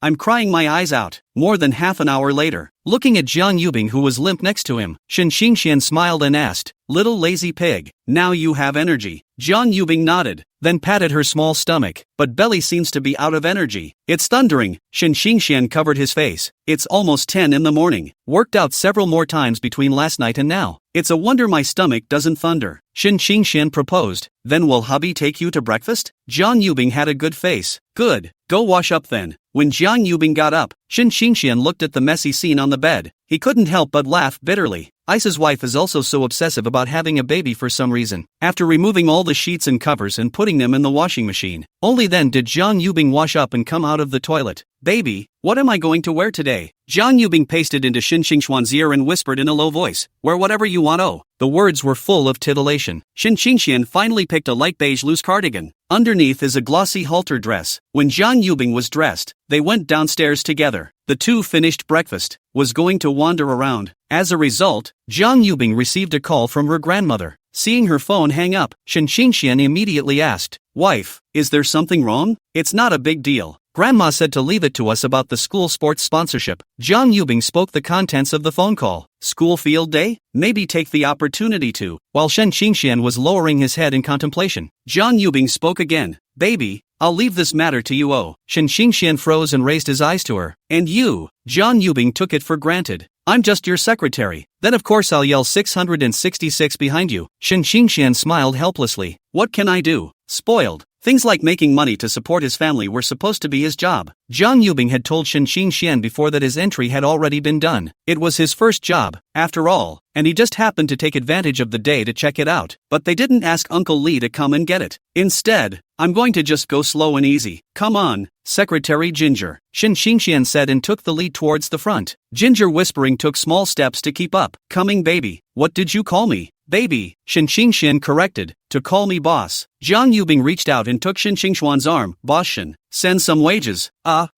I'm crying my eyes out. More than half an hour later, looking at Jiang Yubing who was limp next to him, Shen Xingxian smiled and asked, "Little lazy pig, now you have energy." Jiang Yubing nodded, then patted her small stomach, but belly seems to be out of energy. It's thundering. Shen Xingxian covered his face. It's almost 10 in the morning. Worked out several more times between last night and now. It's a wonder my stomach doesn't thunder. Shen Xingxian proposed. Then will hubby take you to breakfast? Jiang Yubing had a good face. Good. Go wash up then. When Jiang Yubing got up, Shen Xingxian looked at the messy scene on the bed. He couldn't help but laugh bitterly. Ice's wife is also so obsessive about having a baby for some reason. After removing all the sheets and covers and putting them in the washing machine, only then did Jiang Yubing wash up and come out of the toilet. "Baby, what am I going to wear today?" Jiang Yubing pasted into Shen Xingxian's ear and whispered in a low voice, "Wear whatever you want." Oh, the words were full of titillation. Shen Xingxian finally picked a light beige loose cardigan. Underneath is a glossy halter dress. When Jiang Yubing was dressed, they went downstairs together. The two finished breakfast, was going to wander around. As a result, Jiang Yubing received a call from her grandmother. Seeing her phone hang up, Shen Xingxian immediately asked, "Wife, is there something wrong?" "It's not a big deal. Grandma said to leave it to us about the school sports sponsorship." Jiang Yubing spoke the contents of the phone call. "School field day? Maybe take the opportunity to." While Shen Xingxian was lowering his head in contemplation, Jiang Yubing spoke again. "Baby, I'll leave this matter to you." Oh. Shen Xingxian froze and raised his eyes to her. "And you?" Jiang Yubing took it for granted. "I'm just your secretary. Then of course I'll yell 666 behind you." Shen Xingxian smiled helplessly. "What can I do? Spoiled." Things like making money to support his family were supposed to be his job. Jiang Yubing had told Shen Xingxian before that his entry had already been done. It was his first job, after all, and he just happened to take advantage of the day to check it out. But they didn't ask Uncle Lee to come and get it. Instead, "I'm going to just go slow and easy. Come on, Secretary Ginger," Shen Xingxian said and took the lead towards the front. Ginger whispering took small steps to keep up. "Coming baby." "What did you call me?" "Baby," Shen Xingxian corrected. "To call me boss." Jiang Yubing reached out and took Shen Xingxian's arm. "Boss Shen, send some wages."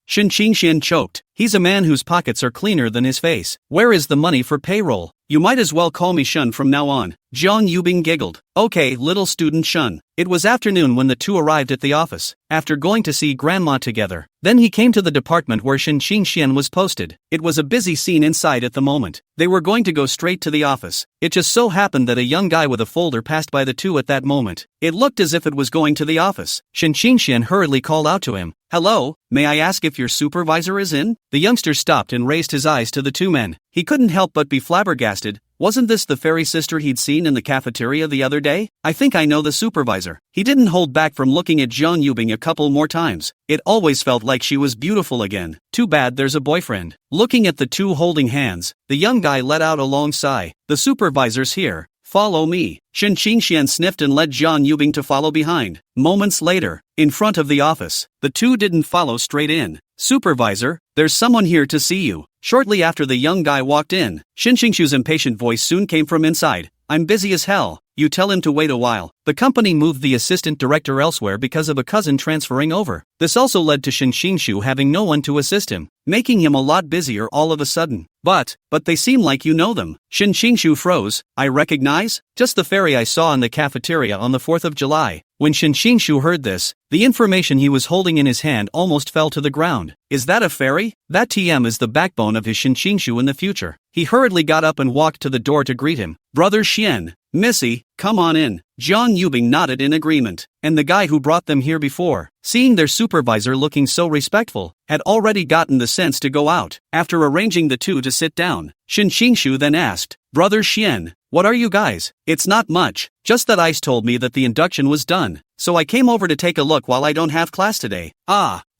Shen Xingxian choked. He's a man whose pockets are cleaner than his face. "Where is the money for payroll?" "You might as well call me Shun from now on." Jiang Yubing giggled. "Okay, little student Shun." It was afternoon when the two arrived at the office, after going to see Grandma together. Then he came to the department where Shen Xingxian was posted. It was a busy scene inside at the moment. They were going to go straight to the office. It just so happened that a young guy with a folder passed by the two at that moment. It looked as if it was going to the office. Shen Xingxian hurriedly called out to him. "Hello, may I ask if your supervisor is in?" The youngster stopped and raised his eyes to the two men. He couldn't help but be flabbergasted. Wasn't this the fairy sister he'd seen in the cafeteria the other day? "I think I know the supervisor." He didn't hold back from looking at Jiang Yubing a couple more times. It always felt like she was beautiful again. Too bad there's a boyfriend. Looking at the two holding hands, the young guy let out a long sigh. "The supervisor's here. Follow me." Shen Xingxian sniffed and led Jiang Yubing to follow behind. Moments later, in front of the office, the two didn't follow straight in. "Supervisor, there's someone here to see you." Shortly after the young guy walked in, Shen Xingxiu's impatient voice soon came from inside. "I'm busy as hell. You tell him to wait a while." The company moved the assistant director elsewhere because of a cousin transferring over. This also led to Shen Xingxiu having no one to assist him, making him a lot busier all of a sudden. But they seem like you know them." Shen Xingxiu froze. "I recognize? Just the fairy I saw in the cafeteria on the 4th of July. When Shen Xingxiu heard this, the information he was holding in his hand almost fell to the ground. Is that a fairy? That TM is the backbone of his Shen Xingxiu in the future. He hurriedly got up and walked to the door to greet him. "Brother Xian, Missy, come on in." Jiang Yubing nodded in agreement, and the guy who brought them here before, seeing their supervisor looking so respectful, had already gotten the sense to go out. After arranging the two to sit down, Shen Xingxiu then asked, "Brother Xian, what are you guys?" "It's not much, just that Ice told me that the induction was done, so I came over to take a look while I don't have class today."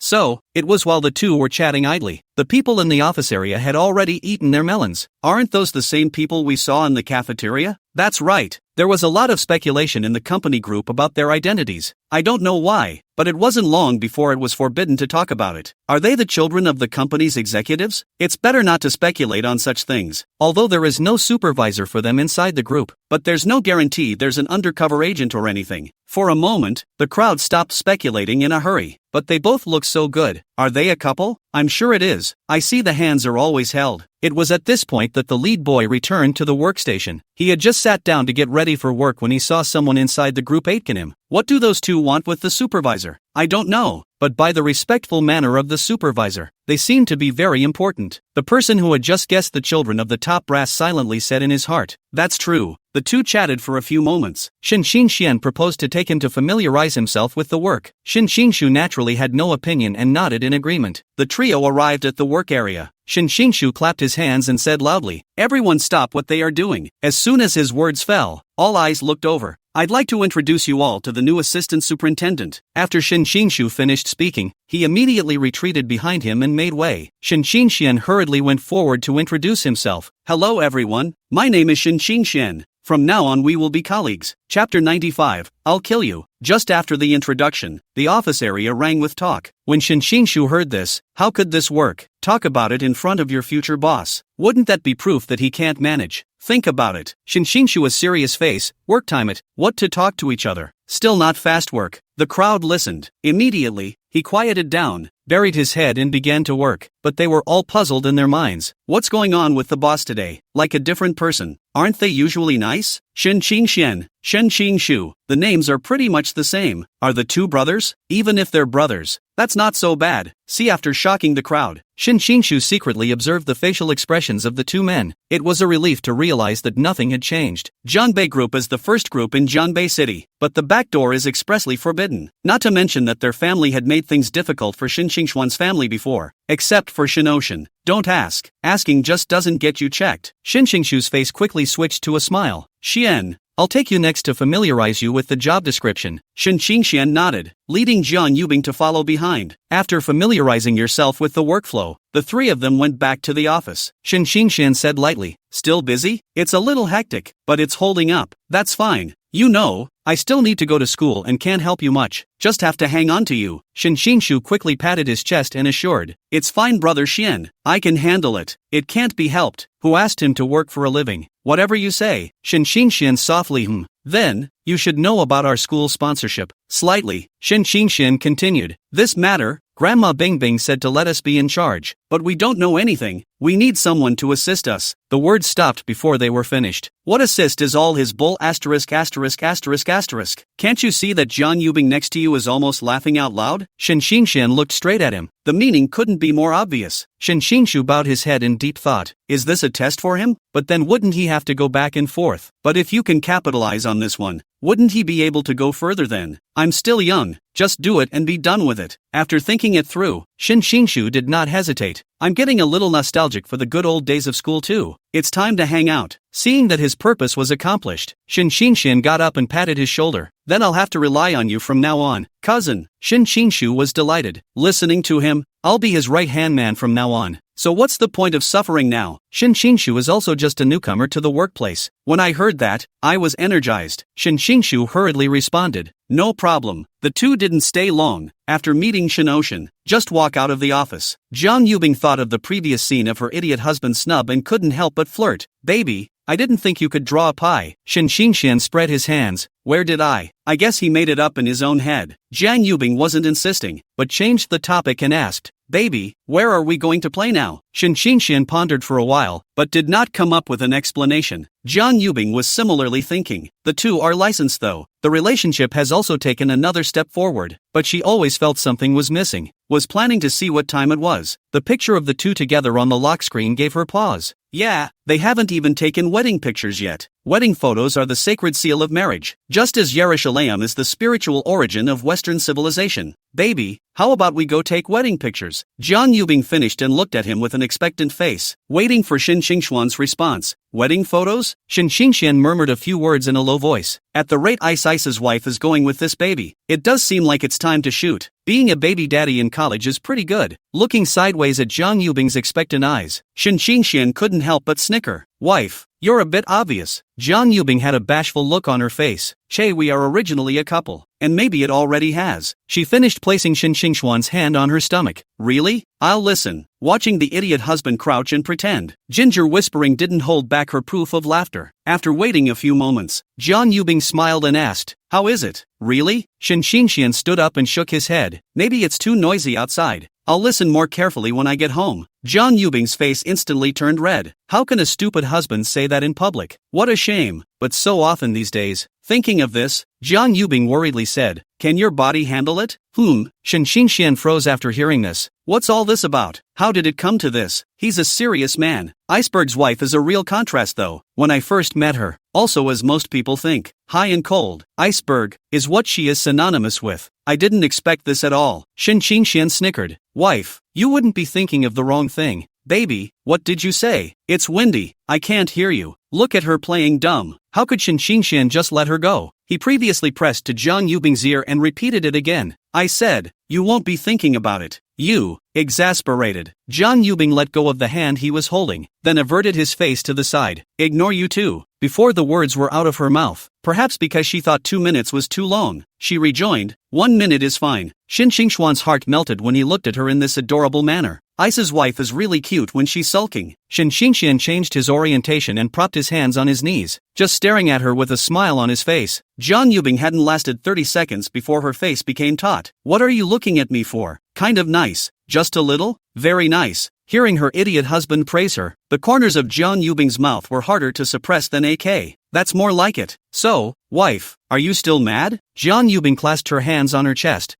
So, it was while the two were chatting idly. The people in the office area had already eaten their melons. "Aren't those the same people we saw in the cafeteria?" "That's right." There was a lot of speculation in the company group about their identities. "I don't know why, but it wasn't long before it was forbidden to talk about it. Are they the children of the company's executives? It's better not to speculate on such things, although there is no supervisor for them inside the group, but there's no guarantee there's an undercover agent or anything. For a moment, the crowd stopped speculating in a hurry. But they both look so good. Are they a couple? I'm sure it is. I see the hands are always held. It was at this point that the lead boy returned to the workstation. He had just sat down to get ready for work when he saw someone inside the group aitken him. What do those two want with the supervisor? I don't know, but by the respectful manner of the supervisor, they seemed to be very important. The person who had just guessed the children of the top brass silently said in his heart, "That's true." The two chatted for a few moments. Shin Xian proposed to take him to familiarize himself with the work. Shin Xingshu naturally had no opinion and nodded in agreement. The trio arrived at the work area. Shin Xingshu clapped his hands and said loudly, "Everyone stop what they are doing." As soon as his words fell, all eyes looked over. "I'd like to introduce you all to the new assistant superintendent." After Shin Xingshu finished speaking, he immediately retreated behind him and made way. Shin Xian hurriedly went forward to introduce himself. "Hello everyone, my name is Shin Xian. From now on we will be colleagues." Chapter 95, I'll kill you. Just after the introduction, the office area rang with talk. When Shin Xingshu heard this, how could this work? Talk about it in front of your future boss. Wouldn't that be proof that he can't manage? Think about it. Shin Xingshu a serious face, work time it, what to talk to each other. Still not fast work. The crowd listened. Immediately, he quieted down, buried his head and began to work, but they were all puzzled in their minds. What's going on with the boss today? Like a different person. Aren't they usually nice? Shin Xingshu, Shen Xingshu, the names are pretty much the same. Are the two brothers? Even if they're brothers, that's not so bad. See, after shocking the crowd, Shin Xingshu secretly observed the facial expressions of the two men. It was a relief to realize that nothing had changed. Janbei Group is the first group in Janbei City, but the back door is expressly forbidden. Not to mention that their family had made things difficult for Shin Xingshuan's family before, except for Shinoshin. Don't ask. Asking just doesn't get you checked. Shin Xingshu's face quickly switched to a smile. "Xian, I'll take you next to familiarize you with the job description." Shin Xingshan nodded, leading Jian Yubing to follow behind. After familiarizing yourself with the workflow, the three of them went back to the office. Shin Xingshan said lightly, "Still busy? It's a little hectic, but it's holding up." "That's fine. You know, I still need to go to school and can't help you much. Just have to hang on to you." Shin Xingshu quickly patted his chest and assured, "It's fine brother Xian, I can handle it. It can't be helped." Who asked him to work for a living? "Whatever you say." Shin Xingshan softly Then, you should know about our school sponsorship. Slightly, Shin Xingshan continued, "This matter, Grandma Bingbing said to let us be in charge, but we don't know anything. We need someone to assist us." The words stopped before they were finished. "What assist is all his bull asterisk asterisk asterisk asterisk. Can't you see that Jian Yubing next to you is almost laughing out loud?" Shin Xingshan looked straight at him. The meaning couldn't be more obvious. Shin Xingshu bowed his head in deep thought. Is this a test for him? But then wouldn't he have to go back and forth? But if you can capitalize on this one, wouldn't he be able to go further then? I'm still young, just do it and be done with it. After thinking it through, Shin Xingshu did not hesitate. I'm getting a little nostalgic for the good old days of school too. It's time to hang out. Seeing that his purpose was accomplished, Shin Xingshan got up and patted his shoulder. Then I'll have to rely on you from now on, cousin. Shin Xingshu was delighted. Listening to him, I'll be his right-hand man from now on. So what's the point of suffering now? Shin Xingshu is also just a newcomer to the workplace. When I heard that, I was energized. Shin Xingshu hurriedly responded, "No problem." The two didn't stay long. After meeting Shinoshin, just walk out of the office. Jiang Yubing thought of the previous scene of her idiot husband's snub and couldn't help but flirt. "Baby, I didn't think you could draw a pie." Shin Xingshan spread his hands. "Where did I? I guess he made it up in his own head." Jiang Yubing wasn't insisting, but changed the topic and asked, "Baby, where are we going to play now?" Shin Xingshan pondered for a while, but did not come up with an explanation. Jiang Yubing was similarly thinking. The two are licensed though. The relationship has also taken another step forward, but she always felt something was missing. Was planning to see what time it was. The picture of the two together on the lock screen gave her pause. Yeah, they haven't even taken wedding pictures yet. Wedding photos are the sacred seal of marriage, just as Yerushalayim is the spiritual origin of Western civilization. "Baby, how about we go take wedding pictures?" Jiang Yubing finished and looked at him with an expectant face, waiting for Shin Xingshuan's response. "Wedding photos?" Shin Xingshan murmured a few words in a low voice. "At the rate Ice's wife is going with this baby, it does seem like it's time to shoot. Being a baby daddy in college is pretty good." Looking sideways at Jiang Yubing's expectant eyes, Shin Xingshan couldn't help but snicker. "Wife, You're a bit obvious. John Yubing had a bashful look on her face. Che, we are originally a couple. And maybe it already has. She finished placing Shin Xingxuan's hand on her stomach. Really? I'll listen. Watching the idiot husband crouch and pretend. Ginger whispering didn't hold back her proof of laughter. After waiting a few moments, John Yubing smiled and asked, how is it? Really? Shin Xingxian stood up and shook his head. Maybe it's too noisy outside. I'll listen more carefully when I get home. John Yubing's face instantly turned red. How can a stupid husband say that in public? What a shame, but so often these days. Thinking of this, John Yubing worriedly said, can your body handle it? Shin Xingxian froze after hearing this. What's all this about? How did it come to this? He's a serious man. Iceberg's wife is a real contrast though. When I first met her, also as most people think, high and cold, Iceberg, is what she is synonymous with. I didn't expect this at all. Shin Xingxian snickered. Wife, you wouldn't be thinking of the wrong thing. Baby, what did you say? It's windy, I can't hear you. Look at her playing dumb. How could Shin Xingxian just let her go? He previously pressed to John Yubing's ear and repeated it again. I said, you won't be thinking about it. You, exasperated. John Yubing let go of the hand he was holding, then averted his face to the side. Ignore you too. Before the words were out of her mouth, perhaps because she thought 2 minutes was too long, she rejoined, 1 minute is fine. Shin Xingxuan's heart melted when he looked at her in this adorable manner. Ice's wife is really cute when she's sulking. Shin Xingxian changed his orientation and propped his hands on his knees, just staring at her with a smile on his face. John Yubing hadn't lasted 30 seconds before her face became taut. What are you looking at me for? Kind of nice. Just a little? Very nice. Hearing her idiot husband praise her, the corners of John Yubing's mouth were harder to suppress than AK. That's more like it. So, wife, are you still mad? John Yubing clasped her hands on her chest.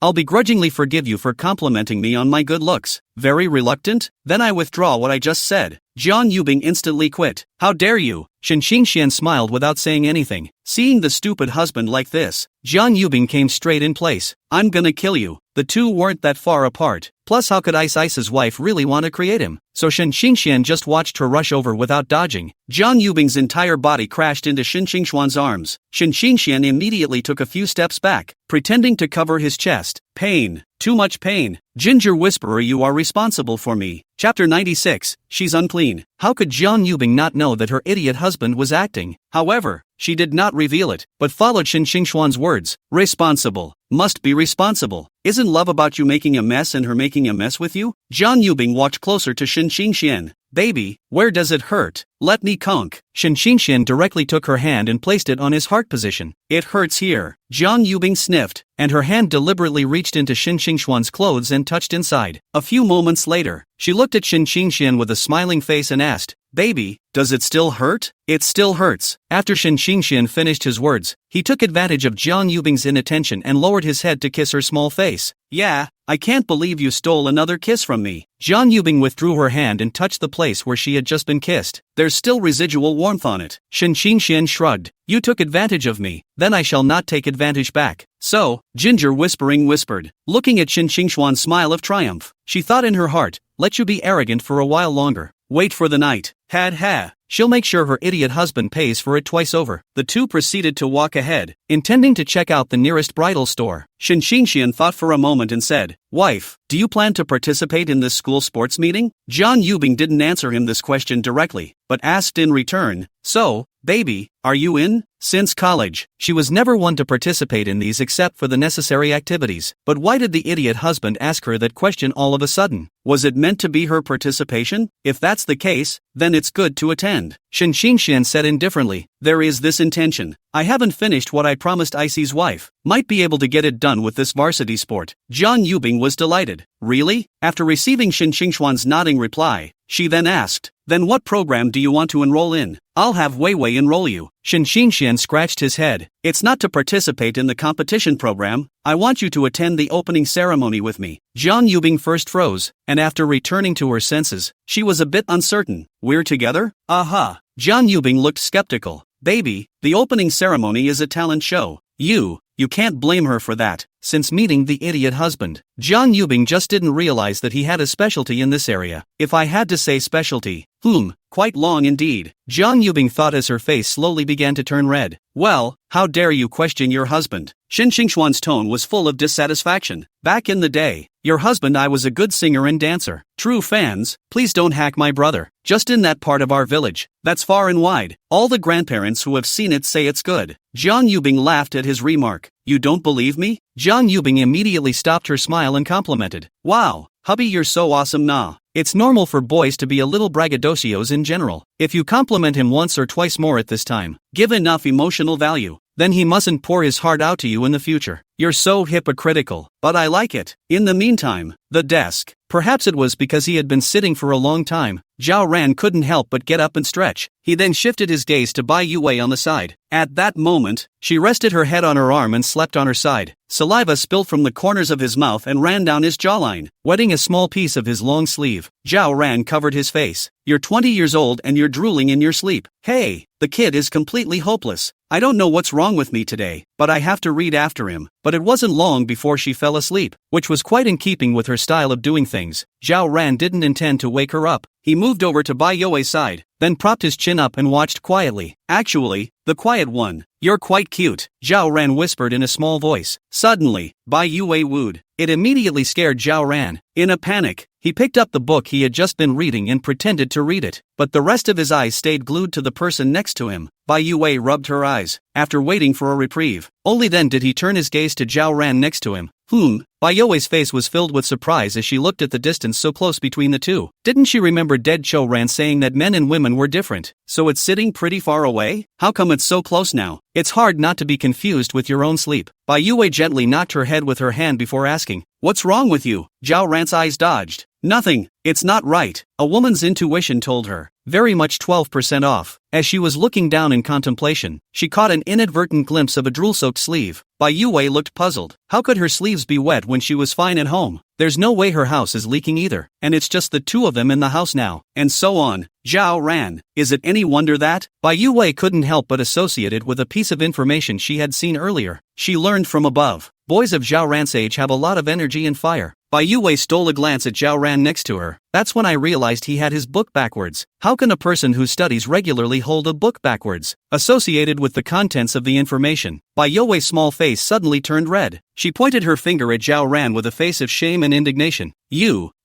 I'll begrudgingly forgive you for complimenting me on my good looks. Very reluctant? Then I withdraw what I just said. John Yubing instantly quit. How dare you? Shin Xingxian smiled without saying anything. Seeing the stupid husband like this, John Yubing came straight in place. I'm gonna kill you. The two weren't that far apart. Plus how could Ice's wife really want to create him? So Shin Xingxian just watched her rush over without dodging. John Yubing's entire body crashed into Shin Xingxuan's arms. Shin Xingxian immediately took a few steps back, pretending to cover his chest. Pain. Too much pain. Ginger Whisperer, you are responsible for me. Chapter 96, She's Unclean. How could John Yubing not know that her idiot husband was acting? However, she did not reveal it, but followed Shin Xingxuan's words. Responsible. Must be responsible. Isn't love about you making a mess and her making a mess with you? John Yubing walked closer to Shin Xingxian. Baby, where does it hurt? Let me conk. Shin Xingxian directly took her hand and placed it on his heart position. It hurts here. John Yubing sniffed, and her hand deliberately reached into Shin Xingxuan's clothes and touched inside. A few moments later, she looked at Shin Xingxian with a smiling face and asked, Baby, does it still hurt? It still hurts. After Shin Xingxian finished his words, he took advantage of John Yubing's inattention and lowered his head to kiss her small face. Yeah, I can't believe you stole another kiss from me. John Yubing withdrew her hand and touched the place where she had just been kissed. There's still residual warmth on it. Shin Xingxian shrugged. You took advantage of me, then I shall not take advantage back. So, Ginger Whispering whispered, looking at Shin Xingxuan's smile of triumph. She thought in her heart, let you be arrogant for a while longer. Wait for the night. Ha. She'll make sure her idiot husband pays for it twice over. The two proceeded to walk ahead, intending to check out the nearest bridal store. Shin Xingxian thought for a moment and said, Wife, do you plan to participate in this school sports meeting? John Yubing didn't answer him this question directly, but asked in return, So, baby, are you in? Since college, she was never one to participate in these except for the necessary activities. But why did the idiot husband ask her that question all of a sudden? Was it meant to be her participation? If that's the case, then it's good to attend. Shin Xingxian said indifferently, There is this intention. I haven't finished what I promised Icy's wife. Might be able to get it done with this varsity sport. John Yubing was delighted. Really? After receiving Shin Xingxuan's nodding reply, she then asked, Then what program do you want to enroll in? I'll have Weiwei enroll you. Shin Xingxian scratched his head. It's not to participate in the competition program. I want you to attend the opening ceremony with me. John Yubing first froze, and after returning to her senses, she was a bit uncertain. We're together? Aha. John Yubing looked skeptical. Baby, the opening ceremony is a talent show. You can't blame her for that. Since meeting the idiot husband, John Yubing just didn't realize that he had a specialty in this area. If I had to say specialty, quite long indeed, Jiang Yubing thought as her face slowly began to turn red. Well, how dare you question your husband? Shen Xingxuan's tone was full of dissatisfaction. Back in the day, your husband I was a good singer and dancer. True fans, please don't hack my brother. Just in that part of our village, that's far and wide. All the grandparents who have seen it say it's good. Jiang Yubing laughed at his remark. You don't believe me? Jiang Yubing immediately stopped her smile and complimented. Wow, hubby, you're so awesome nah. It's normal for boys to be a little braggadocios in general. If you compliment him once or twice more at this time, give enough emotional value, then he mustn't pour his heart out to you in the future. You're so hypocritical, but I like it. In the meantime, the desk. Perhaps it was because he had been sitting for a long time. Zhao Ran couldn't help but get up and stretch. He then shifted his gaze to Bai Yue on the side. At that moment, she rested her head on her arm and slept on her side. Saliva spilled from the corners of his mouth and ran down his jawline, wetting a small piece of his long sleeve. Zhao Ran covered his face. You're 20 years old and you're drooling in your sleep. Hey, the kid is completely hopeless. I don't know what's wrong with me today, but I have to read after him. But it wasn't long before she fell asleep, which was quite in keeping with her style of doing things. Zhao Ran didn't intend to wake her up. He moved over to Bai Yue's side, then propped his chin up and watched quietly. Actually, the quiet one. You're quite cute, Zhao Ran whispered in a small voice. Suddenly, Bai Yue wooed. It immediately scared Zhao Ran. In a panic, he picked up the book he had just been reading and pretended to read it, but the rest of his eyes stayed glued to the person next to him. Bai Yue rubbed her eyes, after waiting for a reprieve. Only then did he turn his gaze to Zhao Ran next to him. Bai Yue's face was filled with surprise as she looked at the distance so close between the two. Didn't she remember dead Zhou Ran saying that men and women were different? So it's sitting pretty far away? How come it's so close now? It's hard not to be confused with your own sleep. Bai Yue gently knocked her head with her hand before asking, "What's wrong with you?" Zhao Ran's eyes dodged. Nothing, it's not right, a woman's intuition told her. Very much 12% off. As she was looking down in contemplation, she caught an inadvertent glimpse of a drool-soaked sleeve. Bai Yue looked puzzled. How could her sleeves be wet when she was fine at home? There's no way her house is leaking either, and it's just the two of them in the house now, and so on. Zhao Ran, is it any wonder that? Bai Yue couldn't help but associate it with a piece of information she had seen earlier. She learned from above. Boys of Zhao Ran's age have a lot of energy and fire. Bai Yue stole a glance at Zhao Ran next to her. That's when I realized he had his book backwards. How can a person who studies regularly hold a book backwards? Associated with the contents of the information. Bai Yue's small face suddenly turned red. She pointed her finger at Zhao Ran with a face of shame and indignation.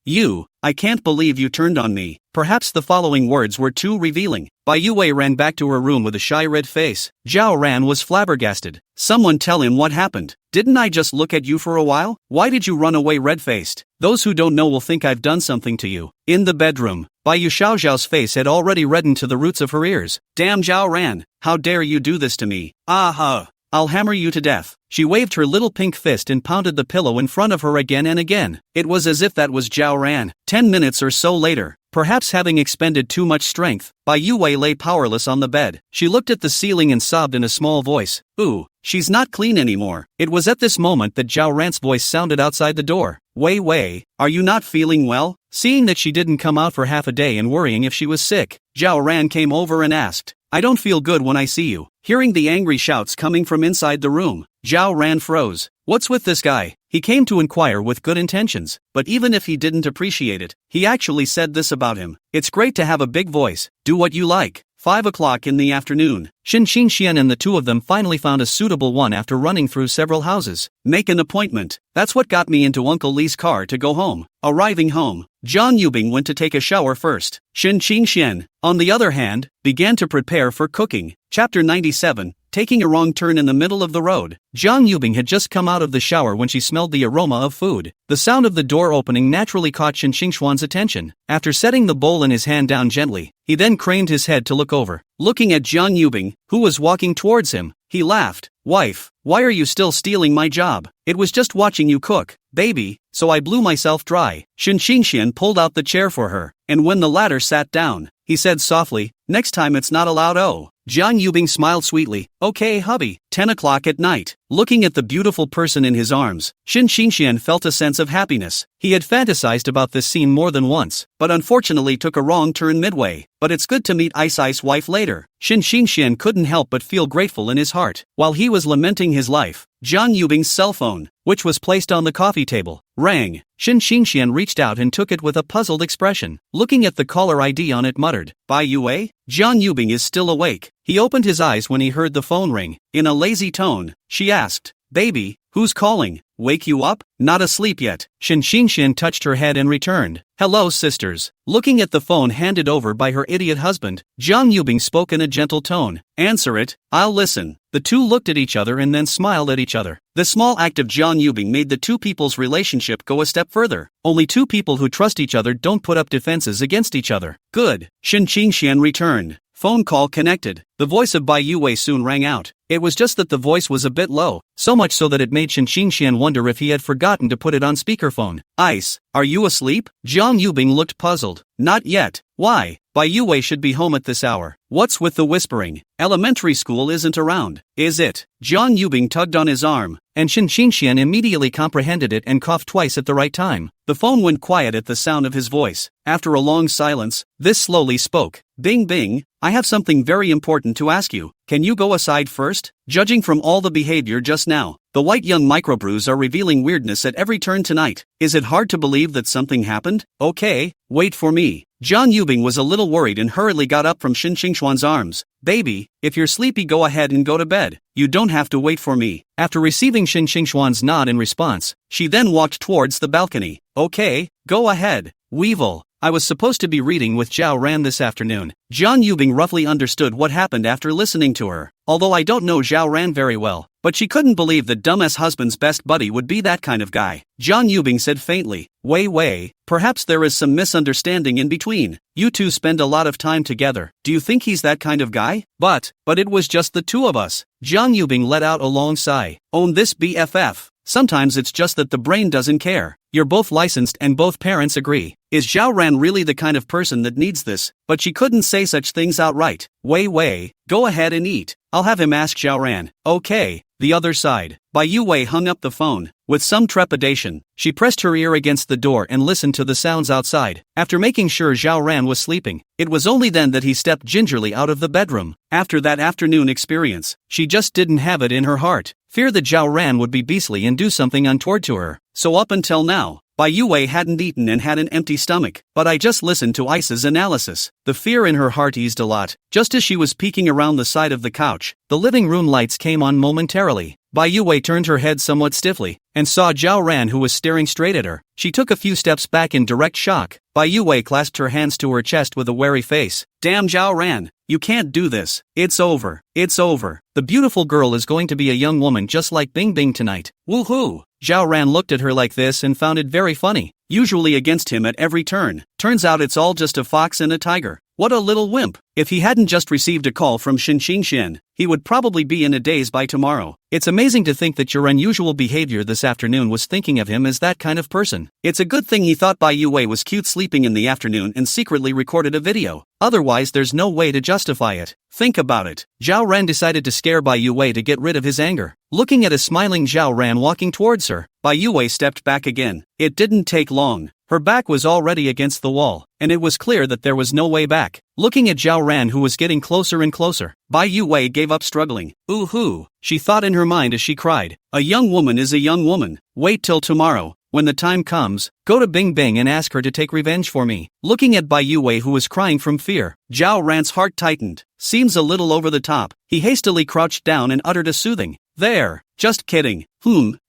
You, I can't believe you turned on me. Perhaps the following words were too revealing. Bai Yue ran back to her room with a shy red face. Zhao Ran was flabbergasted. Someone tell him what happened. Didn't I just look at you for a while? Why did you run away red-faced? Those who don't know will think I've done something to you. In the bedroom, Bai Yu Xiaoxiao's face had already reddened to the roots of her ears. Damn Zhao Ran, how dare you do this to me? I'll hammer you to death. She waved her little pink fist and pounded the pillow in front of her again and again. It was as if that was Zhao Ran. 10 minutes or so later, perhaps having expended too much strength, Bai Yue lay powerless on the bed. She looked at the ceiling and sobbed in a small voice. Ooh, she's not clean anymore. It was at this moment that Zhao Ran's voice sounded outside the door. Wei, are you not feeling well? Seeing that she didn't come out for half a day and worrying if she was sick, Zhao Ran came over and asked, I don't feel good when I see you. Hearing the angry shouts coming from inside the room, Zhao Ran froze. What's with this guy? He came to inquire with good intentions, but even if he didn't appreciate it, he actually said this about him. It's great to have a big voice. Do what you like. 5 o'clock in the afternoon. Xin Xingxian and the two of them finally found a suitable one after running through several houses. Make an appointment. That's what got me into Uncle Li's car to go home. Arriving home, Jiang Yubing went to take a shower first. Xin Xingxian, on the other hand, began to prepare for cooking. Chapter 97. Taking a wrong turn in the middle of the road. Jiang Yubing had just come out of the shower when she smelled the aroma of food. The sound of the door opening naturally caught Shen Xingxuan's attention. After setting the bowl in his hand down gently, he then craned his head to look over. Looking at Jiang Yubing, who was walking towards him, he laughed. Wife, why are you still stealing my job? It was just watching you cook, baby, so I blew myself dry. Shen Xingxian pulled out the chair for her, and when the latter sat down, he said softly, next time it's not allowed. Oh. Jiang Yubing smiled sweetly. Okay hubby. 10 o'clock at night. Looking at the beautiful person in his arms, Shen Xingxian felt a sense of happiness. He had fantasized about this scene more than once, but unfortunately took a wrong turn midway. But it's good to meet Ice wife later. Shen Xingxian couldn't help but feel grateful in his heart. While he was lamenting his life, Jiang Yubing's cell phone. which was placed on the coffee table, rang. Shin Xingxian reached out and took it with a puzzled expression. Looking at the caller ID on it, muttered, "Bai Yue? Jiang Yubing is still awake." He opened his eyes when he heard the phone ring. In a lazy tone, she asked, "Baby, who's calling? Wake you up? Not asleep yet?" Shin Xingxian touched her head and returned, "Hello, sisters." Looking at the phone handed over by her idiot husband, Jiang Yubing spoke in a gentle tone. "Answer it, I'll listen." The two looked at each other and then smiled at each other. The small act of Jiang Yubing made the two people's relationship go a step further. Only two people who trust each other don't put up defenses against each other. Good. Shin Xingxian returned. Phone call connected. The voice of Bai Yue soon rang out. It was just that the voice was a bit low, so much so that it made Shin Xingxian wonder if he had forgotten to put it on speakerphone. "Ice, are you asleep?" Jiang Yubing looked puzzled. "Not yet. Why? Bai Yue should be home at this hour. What's with the whispering? Elementary school isn't around, is it?" Jiang Yubing tugged on his arm, and Shin Xingxian immediately comprehended it and coughed twice at the right time. The phone went quiet at the sound of his voice. After a long silence, this slowly spoke. "Bing Bing, I have something very important to ask you. Can you go aside first? Judging from all the behavior just now, the white young microbrews are revealing weirdness at every turn tonight. Is it hard to believe that something happened? Okay, wait for me." Jiang Yubing was a little worried and hurriedly got up from Shin Xingxuan's arms. "Baby, if you're sleepy, go ahead and go to bed. You don't have to wait for me." After receiving Shin Xingxuan's nod in response, she then walked towards the balcony. "Okay, go ahead, Weevil. I was supposed to be reading with Zhao Ran this afternoon." Jiang Yubing roughly understood what happened after listening to her. "Although I don't know Zhao Ran very well, but she couldn't believe that dumbass husband's best buddy would be that kind of guy." Jiang Yubing said faintly, Wei, perhaps there is some misunderstanding in between. You two spend a lot of time together. Do you think he's that kind of guy?" But it was just the two of us." Jiang Yubing let out a long sigh. "Own this BFF. Sometimes it's just that the brain doesn't care. You're both licensed and both parents agree. Is Zhao Ran really the kind of person that needs this?" But she couldn't say such things outright. Wei, go ahead and eat. I'll have him ask Zhao Ran." "Okay." The other side. Bai Yue hung up the phone. With some trepidation, she pressed her ear against the door and listened to the sounds outside. After making sure Zhao Ran was sleeping, it was only then that he stepped gingerly out of the bedroom. After that afternoon experience, she just didn't have it in her heart. Fear that Zhao Ran would be beastly and do something untoward to her. So up until now, Bai Yue hadn't eaten and had an empty stomach, but I just listened to Ice's analysis. The fear in her heart eased a lot. Just as she was peeking around the side of the couch, the living room lights came on momentarily. Bai Yue turned her head somewhat stiffly, and saw Zhao Ran, who was staring straight at her. She took a few steps back in direct shock. Bai Yue clasped her hands to her chest with a wary face. "Damn Zhao Ran, you can't do this. It's over. It's over. The beautiful girl is going to be a young woman just like Bing Bing tonight. Woohoo!" Zhao Ran looked at her like this and found it very funny. Usually against him at every turn. Turns out it's all just a fox and a tiger. What a little wimp. If he hadn't just received a call from Shin Xingxian, he would probably be in a daze by tomorrow. It's amazing to think that your unusual behavior this afternoon was thinking of him as that kind of person. It's a good thing he thought Bai Yue was cute sleeping in the afternoon and secretly recorded a video. Otherwise there's no way to justify it. Think about it. Zhao Ran decided to scare Bai Yue to get rid of his anger. Looking at a smiling Zhao Ran walking towards her, Bai Yue stepped back again. It didn't take long. Her back was already against the wall, and it was clear that there was no way back. Looking at Zhao Ran, who was getting closer and closer, Bai Yue gave up struggling. "Ooh-hoo," she thought in her mind as she cried. "A young woman is a young woman. Wait till tomorrow. When the time comes, go to Bing Bing and ask her to take revenge for me." Looking at Bai Yue, who was crying from fear, Zhao Ran's heart tightened. Seems a little over the top. He hastily crouched down and uttered a soothing, "There, just kidding."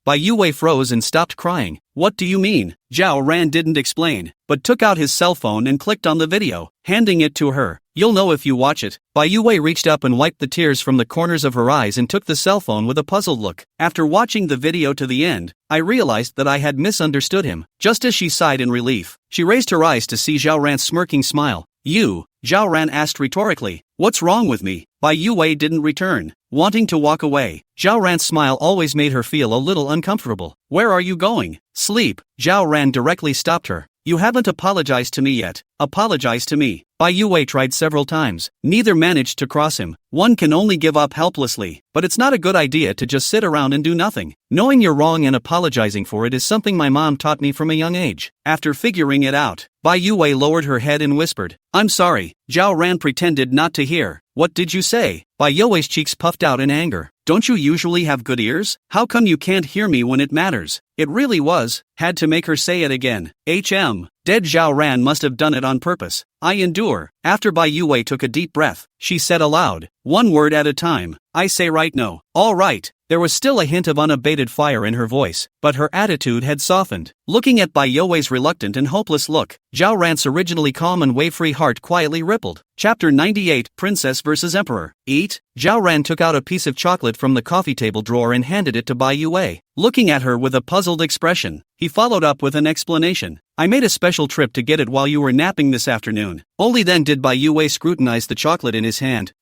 Bai Yue froze and stopped crying. "What do you mean?" Zhao Ran didn't explain, but took out his cell phone and clicked on the video, handing it to her. "You'll know if you watch it." Bai Yue reached up and wiped the tears from the corners of her eyes and took the cell phone with a puzzled look. "After watching the video to the end, I realized that I had misunderstood him." Just as she sighed in relief, she raised her eyes to see Zhao Ran's smirking smile. "You?" Zhao Ran asked rhetorically. "What's wrong with me?" Bai Yue didn't return, wanting to walk away. Zhao Ran's smile always made her feel a little uncomfortable. "Where are you going?" "Sleep." Zhao Ran directly stopped her. "You haven't apologized to me yet." "Apologize to me." Bai Yue tried several times. Neither managed to cross him. One can only give up helplessly. But it's not a good idea to just sit around and do nothing. Knowing you're wrong and apologizing for it is something my mom taught me from a young age. After figuring it out, Bai Yue lowered her head and whispered, "I'm sorry." Zhao Ran pretended not to hear. "What did you say?" Bai Yue's cheeks puffed out in anger. Don't you usually have good ears? How come you can't hear me when it matters? It really was. Had to make her say it again. Dead Zhao Ran must have done it on purpose. I endure. After Bai Yue took a deep breath, she said aloud, one word at a time. I say right no. All right. There was still a hint of unabated fire in her voice, but her attitude had softened. Looking at Bai Yue's reluctant and hopeless look, Zhao Ran's originally calm and wave-free heart quietly rippled. Chapter 98, Princess vs. Emperor. Eat? Zhao Ran took out a piece of chocolate from the coffee table drawer and handed it to Bai Yue. Looking at her with a puzzled expression, he followed up with an explanation. I made a special trip to get it while you were napping this afternoon. Only then did Bai Yue scrutinize the chocolate in his hand.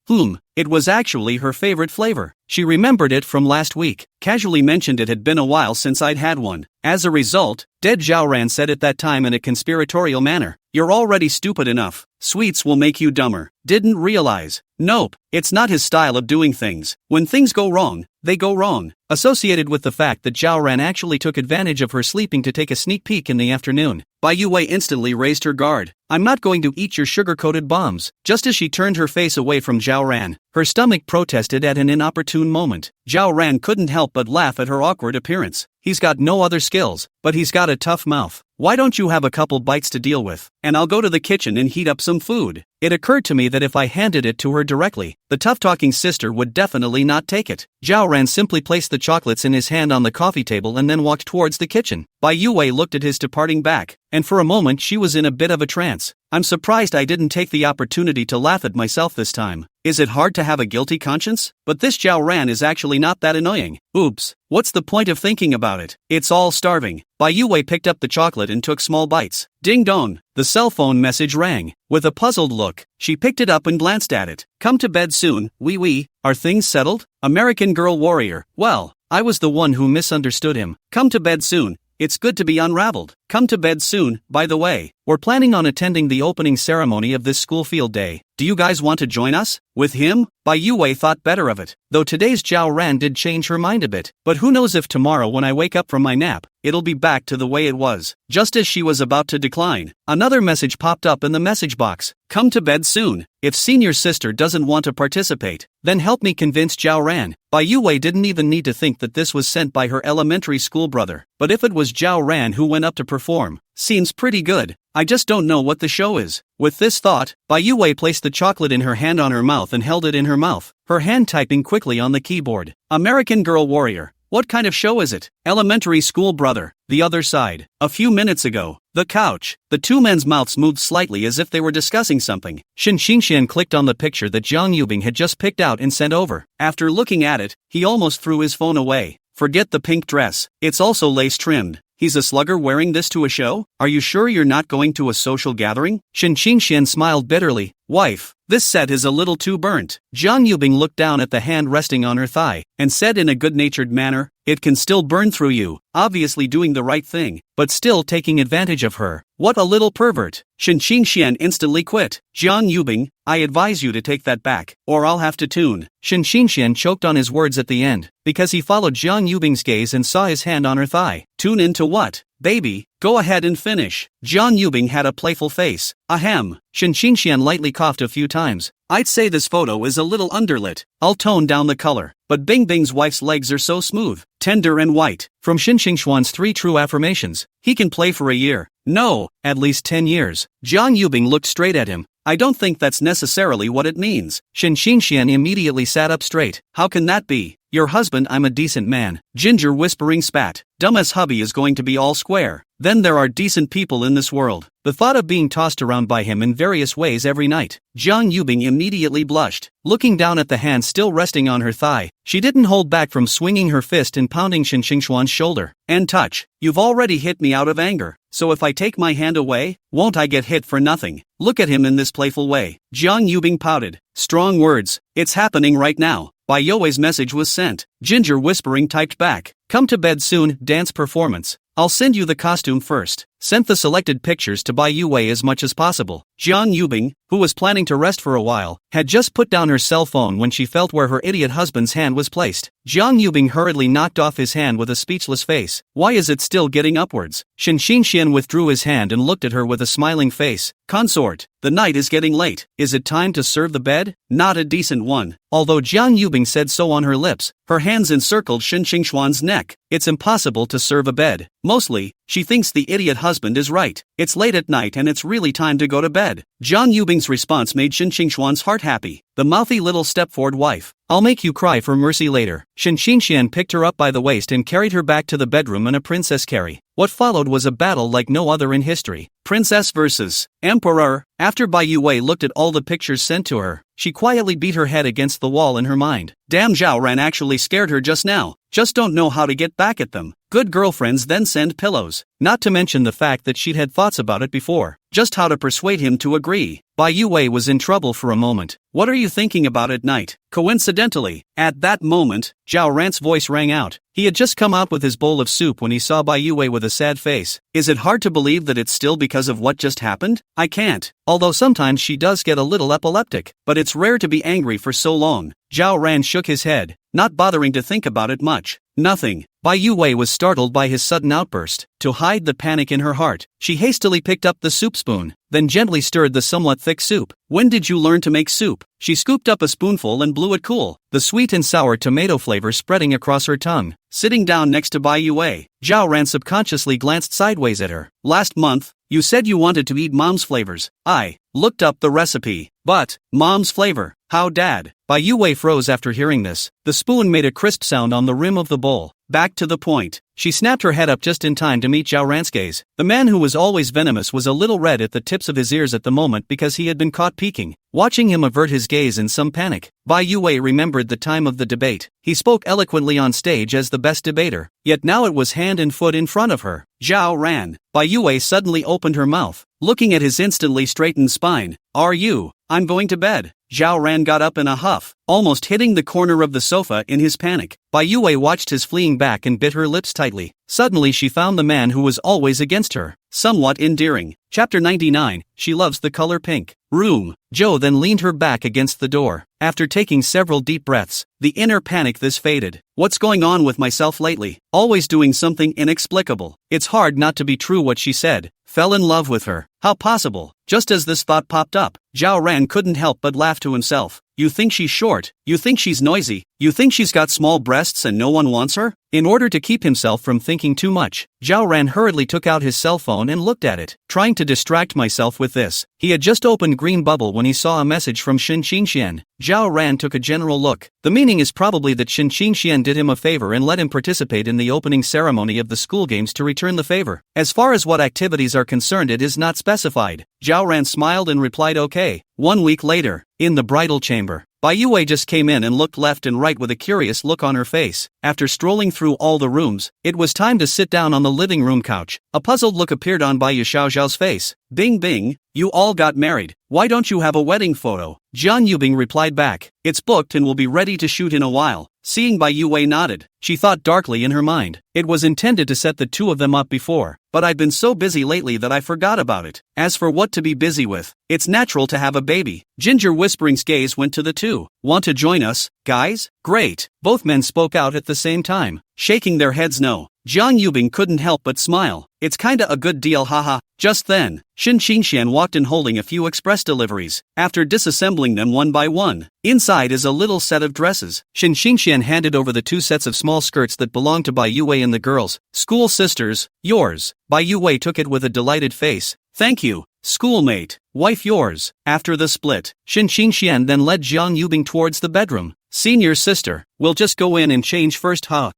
It was actually her favorite flavor. She remembered it from last week, casually mentioned it had been a while since I'd had one. As a result, Dead Zhao Ran said at that time in a conspiratorial manner, you're already stupid enough. Sweets will make you dumber. Didn't realize. Nope, it's not his style of doing things. When things go wrong, they go wrong. Associated with the fact that Zhao Ran actually took advantage of her sleeping to take a sneak peek in the afternoon, Bai Yue instantly raised her guard. I'm not going to eat your sugar-coated bombs. Just as she turned her face away from Zhao Ran, her stomach protested at an inopportune moment. Zhao Ran couldn't help but laugh at her awkward appearance. He's got no other skills, but he's got a tough mouth. Why don't you have a couple bites to deal with, and I'll go to the kitchen and heat up some food. It occurred to me that if I handed it to her directly, the tough-talking sister would definitely not take it. Zhao Ran simply placed the chocolates in his hand on the coffee table and then walked towards the kitchen. Bai Yue looked at his departing back, and for a moment she was in a bit of a trance. I'm surprised I didn't take the opportunity to laugh at myself this time. Is it hard to have a guilty conscience? But this Zhao Ran is actually not that annoying. Oops, what's the point of thinking about it? It's all starving. Bai Yue picked up the chocolate and took small bites. Ding dong, the cell phone message rang. With a puzzled look, she picked it up and glanced at it. Come to bed soon, wee. Are things settled? American Girl Warrior. Well, I was the one who misunderstood him. Come to bed soon. It's good to be unraveled. Come to bed soon, by the way. We're planning on attending the opening ceremony of this school field day. Do you guys want to join us? With him? Bai Yue thought better of it, though today's Zhao Ran did change her mind a bit. But who knows if tomorrow when I wake up from my nap, it'll be back to the way it was. Just as she was about to decline, another message popped up in the message box. Come to bed soon. If senior sister doesn't want to participate, then help me convince Zhao Ran. Bai Yue didn't even need to think that this was sent by her elementary school brother. But if it was Zhao Ran who went up to perform, seems pretty good. I just don't know what the show is. With this thought, Bai Yue placed the chocolate in her hand on her mouth and held it in her mouth, her hand typing quickly on the keyboard. American Girl Warrior. What kind of show is it? Elementary school brother. The other side. A few minutes ago. The couch. The two men's mouths moved slightly as if they were discussing something. Shen Xingxian clicked on the picture that Zhang Yubing had just picked out and sent over. After looking at it, he almost threw his phone away. Forget the pink dress. It's also lace-trimmed. He's a slugger wearing this to a show? Are you sure you're not going to a social gathering? Shen Xingxian smiled bitterly. Wife, this set is a little too burnt. Zhang Yubing looked down at the hand resting on her thigh, and said in a good-natured manner, it can still burn through you, obviously doing the right thing, but still taking advantage of her. What a little pervert. Shen Xingxian instantly quit. Zhang Yubing, I advise you to take that back, or I'll have to tune. Shen Xingxian choked on his words at the end, because he followed Zhang Yubing's gaze and saw his hand on her thigh. Tune into what? Baby, go ahead and finish. Zhang Yubing had a playful face. Ahem. Shen Xingxian lightly coughed a few times. I'd say this photo is a little underlit. I'll tone down the color. But Bing Bing's wife's legs are so smooth, tender and white. From Shen Xingxuan's 3 true affirmations, he can play for a year. No, at least 10 years. Zhang Yubing looked straight at him. I don't think that's necessarily what it means. Shen Xingxian immediately sat up straight. How can that be? Your husband, I'm a decent man. Ginger whispering spat. Dumb as hubby is going to be all square. Then there are decent people in this world. The thought of being tossed around by him in various ways every night. Zhang Yubing immediately blushed. Looking down at the hand still resting on her thigh, she didn't hold back from swinging her fist and pounding Shen Xingxuan's shoulder. And touch. You've already hit me out of anger. So if I take my hand away, won't I get hit for nothing? Look at him in this playful way. Zhang Yubing pouted. Strong words. It's happening right now. Bai Yue's message was sent. Ginger whispering typed back. Come to bed soon, dance performance. I'll send you the costume first. sent the selected pictures to Bai Yue as much as possible. Jiang Yubing, who was planning to rest for a while, had just put down her cell phone when she felt where her idiot husband's hand was placed. Jiang Yubing hurriedly knocked off his hand with a speechless face. Why is it still getting upwards? Shen Xinxian withdrew his hand and looked at her with a smiling face. Consort, the night is getting late. Is it time to serve the bed? Not a decent one. Although Jiang Yubing said so on her lips, her hands encircled Shen Xingxuan's neck. It's impossible to serve a bed. Mostly, she thinks the idiot husband is right. It's late at night and it's really time to go to bed. Jiang Yubing's response made Shen Xingxuan's heart happy. The mouthy little step-forward wife. I'll make you cry for mercy later. Shen Xinxian picked her up by the waist and carried her back to the bedroom in a princess carry. What followed was a battle like no other in history. Princess versus Emperor. After Bai Yue looked at all the pictures sent to her, she quietly beat her head against the wall in her mind. Damn, Zhao Ran actually scared her just now. Just don't know how to get back at them. Good girlfriends then send pillows. Not to mention the fact that she'd had thoughts about it before. Just how to persuade him to agree. Bai Yue was in trouble for a moment. What are you thinking about at night? Coincidentally, at that moment, Zhao Ran's voice rang out. He had just come out with his bowl of soup when he saw Bai Yue with a sad face. Is it hard to believe that it's still because of what just happened? I can't. Although sometimes she does get a little epileptic, but it's rare to be angry for so long. Zhao Ran shook his head, not bothering to think about it much. Nothing. Bai Yue was startled by his sudden outburst. To hide the panic in her heart, she hastily picked up the soup spoon, then gently stirred the somewhat thick soup. When did you learn to make soup? She scooped up a spoonful and blew it cool, the sweet and sour tomato flavor spreading across her tongue. Sitting down next to Bai Yue, Zhao Ran subconsciously glanced sideways at her. Last month, you said you wanted to eat mom's flavors. I looked up the recipe. But, mom's flavor, how dad? Bai Yue froze after hearing this. The spoon made a crisp sound on the rim of the bowl. Back to the point. She snapped her head up just in time to meet Zhao Ran's gaze. The man who was always venomous was a little red at the tips of his ears at the moment because he had been caught peeking. Watching him avert his gaze in some panic, Bai Yue remembered the time of the debate. He spoke eloquently on stage as the best debater, yet now it was hand and foot in front of her. Zhao Ran. Bai Yue suddenly opened her mouth, looking at his instantly straightened spine. Are you? I'm going to bed. Zhao Ran got up in a huff, almost hitting the corner of the sofa in his panic. Bai Yue watched his fleeing back and bit her lips tightly. Suddenly she found the man who was always against her somewhat endearing. Chapter 99, She Loves the Color Pink. Room. Zhou then leaned her back against the door. After taking several deep breaths, the inner panic faded. What's going on with myself lately? Always doing something inexplicable. It's hard not to be true what she said. Fell in love with her. How possible? Just as this thought popped up, Zhao Ran couldn't help but laugh to himself. You think she's short? You think she's noisy? You think she's got small breasts and no one wants her? In order to keep himself from thinking too much, Zhao Ran hurriedly took out his cell phone and looked at it, trying to distract myself with this. He had just opened Green Bubble when he saw a message from Shen Xinxian. Zhao Ran took a general look. The meaning is probably that Shen Xinxian did him a favor and let him participate in the opening ceremony of the school games to return the favor. As far as what activities are concerned, it is not specified. Zhao Ran smiled and replied okay. 1 week later, in the bridal chamber, Bai Yue just came in and looked left and right with a curious look on her face. After strolling through all the rooms, it was time to sit down on the living room couch. A puzzled look appeared on Bai Xiaoxiao's face. Bing bing, you all got married. Why don't you have a wedding photo? Jiang Yubing replied back. It's booked and will be ready to shoot in a while. Seeing Bai Yue nodded, she thought darkly in her mind. It was intended to set the two of them up before, but I've been so busy lately that I forgot about it. As for what to be busy with, it's natural to have a baby. Ginger Whispering's gaze went to the two. Want to join us, guys? Great. Both men spoke out at the same time, shaking their heads no. Jiang Yubing couldn't help but smile. It's kinda a good deal, haha. Just then, Shen Xinxian walked in holding a few express deliveries. After disassembling them one by one, inside is a little set of dresses. Shen Xinxian handed over the 2 sets of small skirts that belonged to Bai Yue and the girls. School sisters, yours. Bai Yue took it with a delighted face. Thank you, schoolmate. Wife yours. After the split, Shen Xinxian then led Jiang Yubing towards the bedroom. Senior sister, we'll just go in and change first, ha.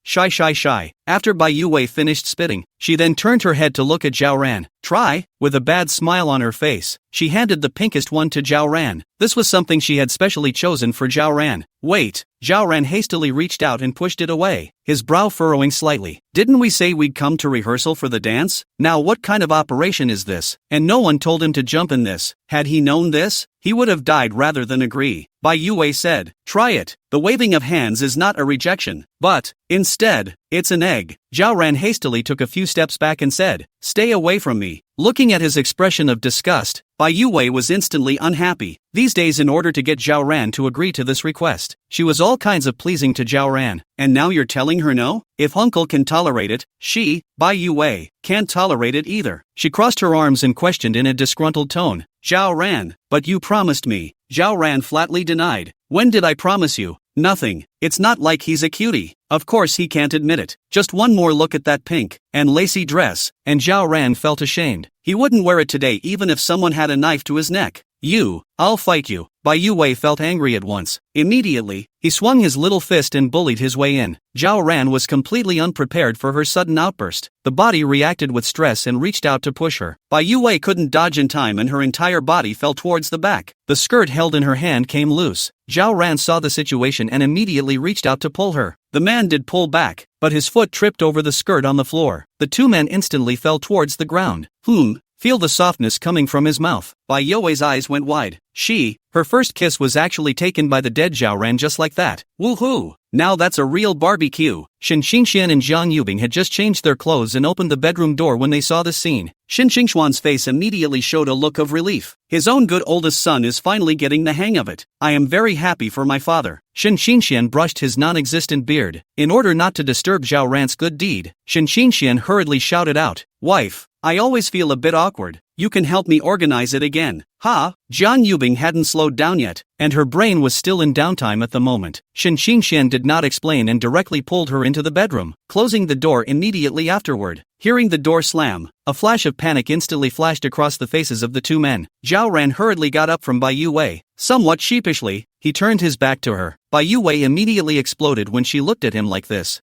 Shy. After Bai Yue finished spitting, she then turned her head to look at Zhao Ran. Try? With a bad smile on her face, she handed the pinkest one to Zhao Ran. This was something she had specially chosen for Zhao Ran. Wait, Zhao Ran hastily reached out and pushed it away, his brow furrowing slightly. Didn't we say we'd come to rehearsal for the dance? Now what kind of operation is this? And no one told him to jump in this. Had he known this, he would have died rather than agree. Bai Yue said, try it. The waving of hands is not a rejection, but, instead, it's an egg. Zhao Ran hastily took a few steps back and said, "Stay away from me." Looking at his expression of disgust, Bai Yue was instantly unhappy. These days, in order to get Zhao Ran to agree to this request, she was all kinds of pleasing to Zhao Ran. And now you're telling her no? If uncle can tolerate it, she, Bai Yue, can't tolerate it either. She crossed her arms and questioned in a disgruntled tone, "Zhao Ran, but you promised me." Zhao Ran flatly denied. "When did I promise you?" "Nothing. It's not like he's a cutie." Of course he can't admit it. Just one more look at that pink and lacy dress, and Zhao Ran felt ashamed. He wouldn't wear it today even if someone had a knife to his neck. I'll fight you." Bai Yue felt angry at once. Immediately, he swung his little fist and bullied his way in. Zhao Ran was completely unprepared for her sudden outburst. The body reacted with stress and reached out to push her. Bai Yue couldn't dodge in time and her entire body fell towards the back. The skirt held in her hand came loose. Zhao Ran saw the situation and immediately reached out to pull her. The man did pull back, but his foot tripped over the skirt on the floor. The two men instantly fell towards the ground. Feel the softness coming from his mouth. Bai Yue's eyes went wide. Her first kiss was actually taken by the dead Zhao Ran just like that. Woohoo! Now that's a real barbecue. Shen Xingxian and Zhang Yubing had just changed their clothes and opened the bedroom door when they saw the scene. Shen Xingxuan's face immediately showed a look of relief. His own good oldest son is finally getting the hang of it. I am very happy for my father. Shen Xingxian brushed his non-existent beard. In order not to disturb Zhao Ran's good deed, Shen Xingxian hurriedly shouted out, "Wife, I always feel a bit awkward. You can help me organize it again." Zhang Yubing hadn't slowed down yet, and her brain was still in downtime at the moment. Shen Xingxian did not explain and directly pulled her into the bedroom, closing the door immediately afterward. Hearing the door slam, a flash of panic instantly flashed across the faces of the two men. Zhao Ran hurriedly got up from Bai Yue. Somewhat sheepishly, he turned his back to her. Bai Yue immediately exploded when she looked at him like this.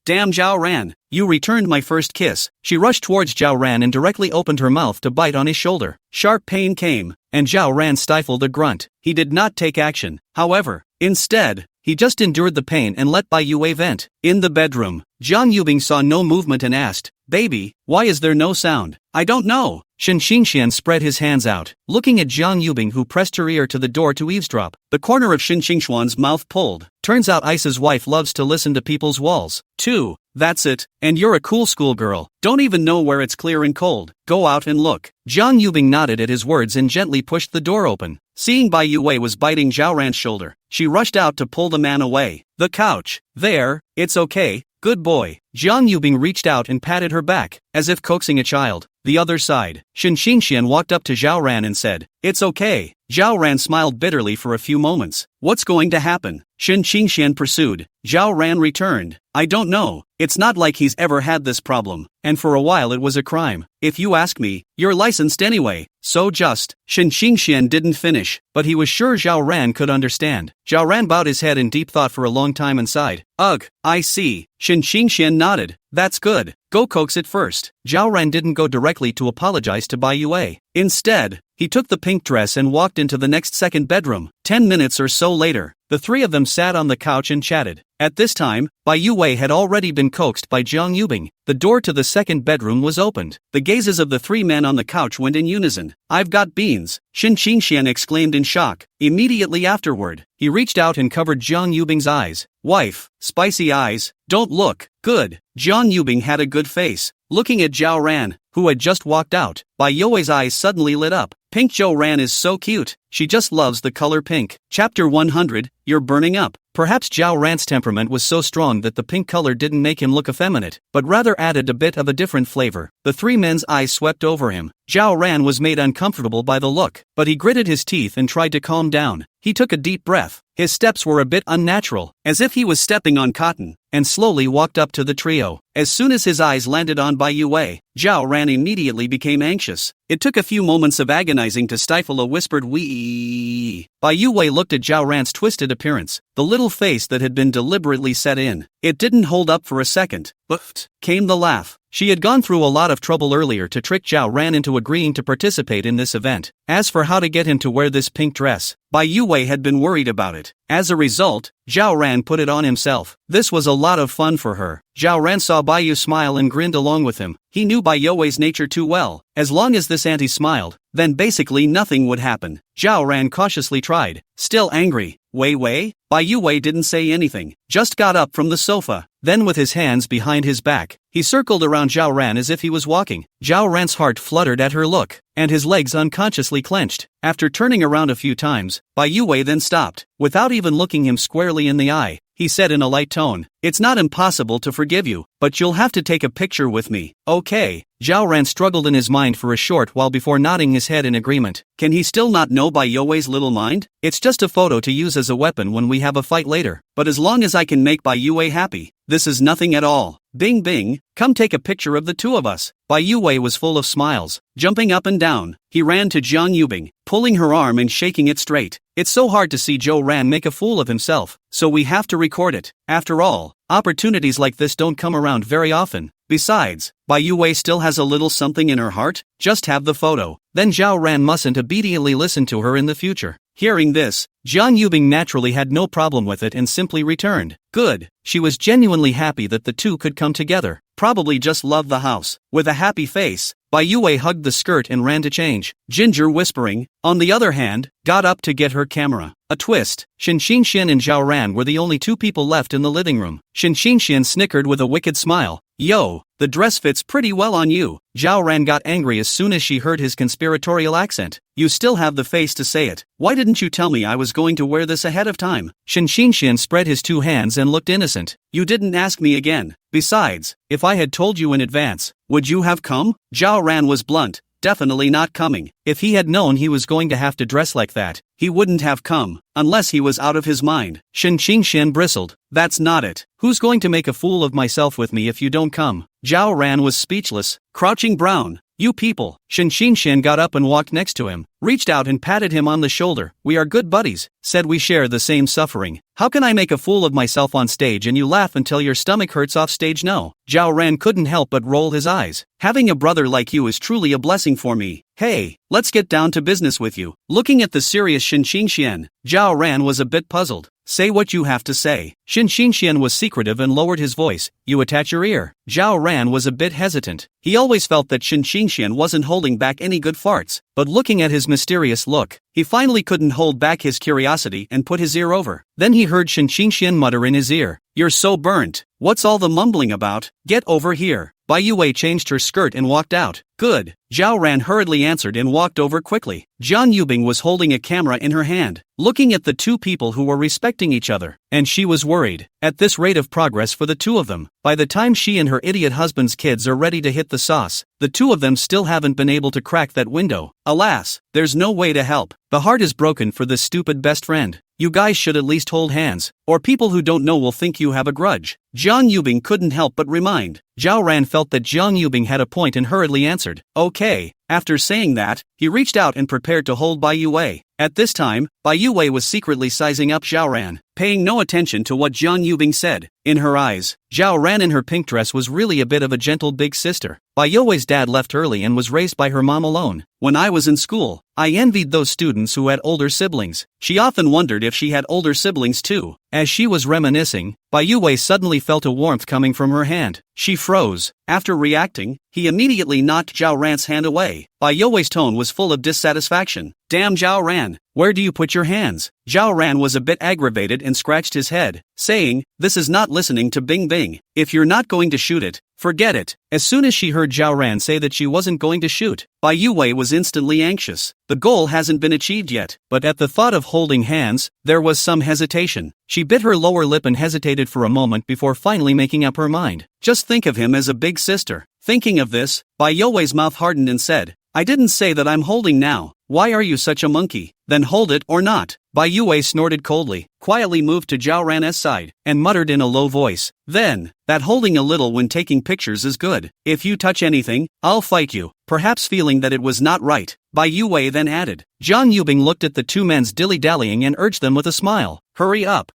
Damn Zhao Ran, you returned my first kiss." She rushed towards Zhao Ran and directly opened her mouth to bite on his shoulder. Sharp pain came, and Zhao Ran stifled a grunt. He did not take action, however. Instead, he just endured the pain and let Bai Yue vent. In the bedroom, Zhang Yubing saw no movement and asked, "Baby, why is there no sound?" "I don't know." Shen Xingxian spread his hands out, looking at Zhang Yubing who pressed her ear to the door to eavesdrop. The corner of Shen Xingxuan's mouth pulled. Turns out Isa's wife loves to listen to people's walls, too. "That's it, and you're a cool schoolgirl. Don't even know where it's clear and cold. Go out and look." Zhang Yubing nodded at his words and gently pushed the door open. Seeing Bai Yue was biting Zhao Ran's shoulder, she rushed out to pull the man away. "The couch. There, it's okay, good boy." Zhang Yubing reached out and patted her back, as if coaxing a child. The other side, Shen Xingxian walked up to Zhao Ran and said, "It's okay." Zhao Ran smiled bitterly for a few moments. "What's going to happen?" Shen Xingxian pursued. Zhao Ran returned. "I don't know. It's not like he's ever had this problem, and for a while it was a crime. If you ask me, you're licensed anyway, so just." Shen Xingxian didn't finish, but he was sure Zhao Ran could understand. Zhao Ran bowed his head in deep thought for a long time and sighed. "Ugh, I see." Shen Xingxian nodded. "That's good. Go coax it first." Zhao Ran didn't go directly to apologize to Bai Yue. Instead, he took the pink dress and walked into the next second bedroom. 10 minutes or so later, the three of them sat on the couch and chatted. At this time, Bai Yue had already been coaxed by Zhang Yubing. The door to the second bedroom was opened. The gazes of the three men on the couch went in unison. "I've got beans," Shen Xingxian exclaimed in shock. Immediately afterward, he reached out and covered Zhang Yubing's eyes. "Wife, spicy eyes, don't look." "Good." Zhang Yubing had a good face. Looking at Zhao Ran, who had just walked out, Bai Yue's eyes suddenly lit up. Pink Zhao Ran is so cute. She just loves the color pink. Chapter 100, You're Burning Up. Perhaps Zhao Ran's temperament was so strong that the pink color didn't make him look effeminate, but rather added a bit of a different flavor. The three men's eyes swept over him. Zhao Ran was made uncomfortable by the look, but he gritted his teeth and tried to calm down. He took a deep breath. His steps were a bit unnatural, as if he was stepping on cotton, and slowly walked up to the trio. As soon as his eyes landed on Bai Yue, Zhao Ran immediately became anxious. It took a few moments of agonizing to stifle a whispered wee. Bai Yue looked at Zhao Ran's twisted appearance, the little face that had been deliberately set in. It didn't hold up for a second. But came the laugh. She had gone through a lot of trouble earlier to trick Zhao Ran into agreeing to participate in this event. As for how to get him to wear this pink dress, Bai Yue had been worried about it. As a result, Zhao Ran put it on himself. This was a lot of fun for her. Zhao Ran saw Bai Yu smile and grinned along with him. He knew Bai Yue's nature too well. As long as this auntie smiled, then basically nothing would happen. Zhao Ran cautiously tried. Still angry. Wei Wei? Bai Bai Yue didn't say anything, just got up from the sofa. Then with his hands behind his back, he circled around Zhao Ran as if he was walking. Zhao Ran's heart fluttered at her look, and his legs unconsciously clenched. After turning around a few times, Bai Yue then stopped. Without even looking him squarely in the eye, he said in a light tone, "It's not impossible to forgive you, but you'll have to take a picture with me, okay?" Zhao Ran struggled in his mind for a short while before nodding his head in agreement. Can he still not know Bai Yue's little mind? It's just a photo to use as a weapon when we have a fight later. But as long as I can make Bai Yue happy, this is nothing at all. Bing bing, come take a picture of the two of us. Bai Yue was full of smiles. Jumping up and down, he ran to Jiang Yubing, pulling her arm and shaking it straight. It's so hard to see Zhou Ran make a fool of himself, so we have to record it. After all, opportunities like this don't come around very often. Besides, Bai Yue still has a little something in her heart. Just have the photo, then Zhao Ran mustn't obediently listen to her in the future. Hearing this, Jiang Yubing naturally had no problem with it and simply returned. Good, she was genuinely happy that the two could come together. Probably just loved the house. With a happy face, Bai Yue hugged the skirt and ran to change. Ginger, whispering, on the other hand, got up to get her camera. A twist. Shen Xinxian and Zhao Ran were the only two people left in the living room. Shen Xinxian snickered with a wicked smile. Yo, the dress fits pretty well on you. Zhao Ran got angry as soon as she heard his conspiratorial accent. You still have the face to say it. Why didn't you tell me I was going to wear this ahead of time? Shen Xinxian spread his two hands and looked innocent. You didn't ask me again. Besides, if I had told you in advance, would you have come? Zhao Ran was blunt. Definitely not coming. If he had known he was going to have to dress like that, he wouldn't have come, unless he was out of his mind. Shen Xinxian bristled. That's not it. Who's going to make a fool of myself with me if you don't come? Zhao Ran was speechless, crouching brown. You people. Shen Xinxian got up and walked next to him, reached out and patted him on the shoulder. We are good buddies, said we share the same suffering. How can I make a fool of myself on stage and you laugh until your stomach hurts off stage? No. Zhao Ran couldn't help but roll his eyes. Having a brother like you is truly a blessing for me. Hey, let's get down to business with you. Looking at the serious Shen Xinxian, Zhao Ran was a bit puzzled. Say what you have to say. Shen Xinxian was secretive and lowered his voice. You attach your ear. Zhao Ran was a bit hesitant. He always felt that Shen Xinxian wasn't holding back any good farts, but looking at his mysterious look, he finally couldn't hold back his curiosity and put his ear over. Then he heard Shen Xinxian mutter in his ear. You're so burnt. What's all the mumbling about? Get over here. Bai Yue changed her skirt and walked out. Good. Zhao Ran hurriedly answered and walked over quickly. Jiang Yubing was holding a camera in her hand, looking at the two people who were respecting each other, and she was worried. At this rate of progress for the two of them, by the time she and her idiot husband's kids are ready to hit the sauce, the two of them still haven't been able to crack that window. Alas, there's no way to help. The heart is broken for this stupid best friend. You guys should at least hold hands, or people who don't know will think you have a grudge. Jiang Yubing couldn't help but remind. Zhao Ran felt that Jiang Yubing had a point and hurriedly answered, okay. After saying that, he reached out and prepared to hold Bai Yue. At this time, Bai Yue was secretly sizing up Zhao Ran, paying no attention to what Jiang Yubing said. In her eyes, Zhao Ran in her pink dress was really a bit of a gentle big sister. Bai Yue's dad left early and was raised by her mom alone. When I was in school, I envied those students who had older siblings. She often wondered if she had older siblings too. As she was reminiscing, Bai Yue suddenly felt a warmth coming from her hand. She froze. After reacting, he immediately knocked Zhao Ran's hand away. Bai Yue's tone was full of dissatisfaction. Damn Zhao Ran, where do you put your hands? Zhao Ran was a bit aggravated and scratched his head, saying, this is not listening to Bing Bing. If you're not going to shoot it, forget it. As soon as she heard Zhao Ran say that she wasn't going to shoot, Bai Yue was instantly anxious. The goal hasn't been achieved yet, but at the thought of holding hands, there was some hesitation. She bit her lower lip and hesitated for a moment before finally making up her mind. Just think of him as a big sister. Thinking of this, Bai Yue's mouth hardened and said, I didn't say that I'm holding now. Why are you such a monkey? Then hold it or not. Bai Yue snorted coldly, quietly moved to Zhao Ran's side, and muttered in a low voice. Then, that holding a little when taking pictures is good. If you touch anything, I'll fight you. Perhaps feeling that it was not right, Bai Yue then added. Jiang Yubing looked at the two men's dilly-dallying and urged them with a smile. Hurry up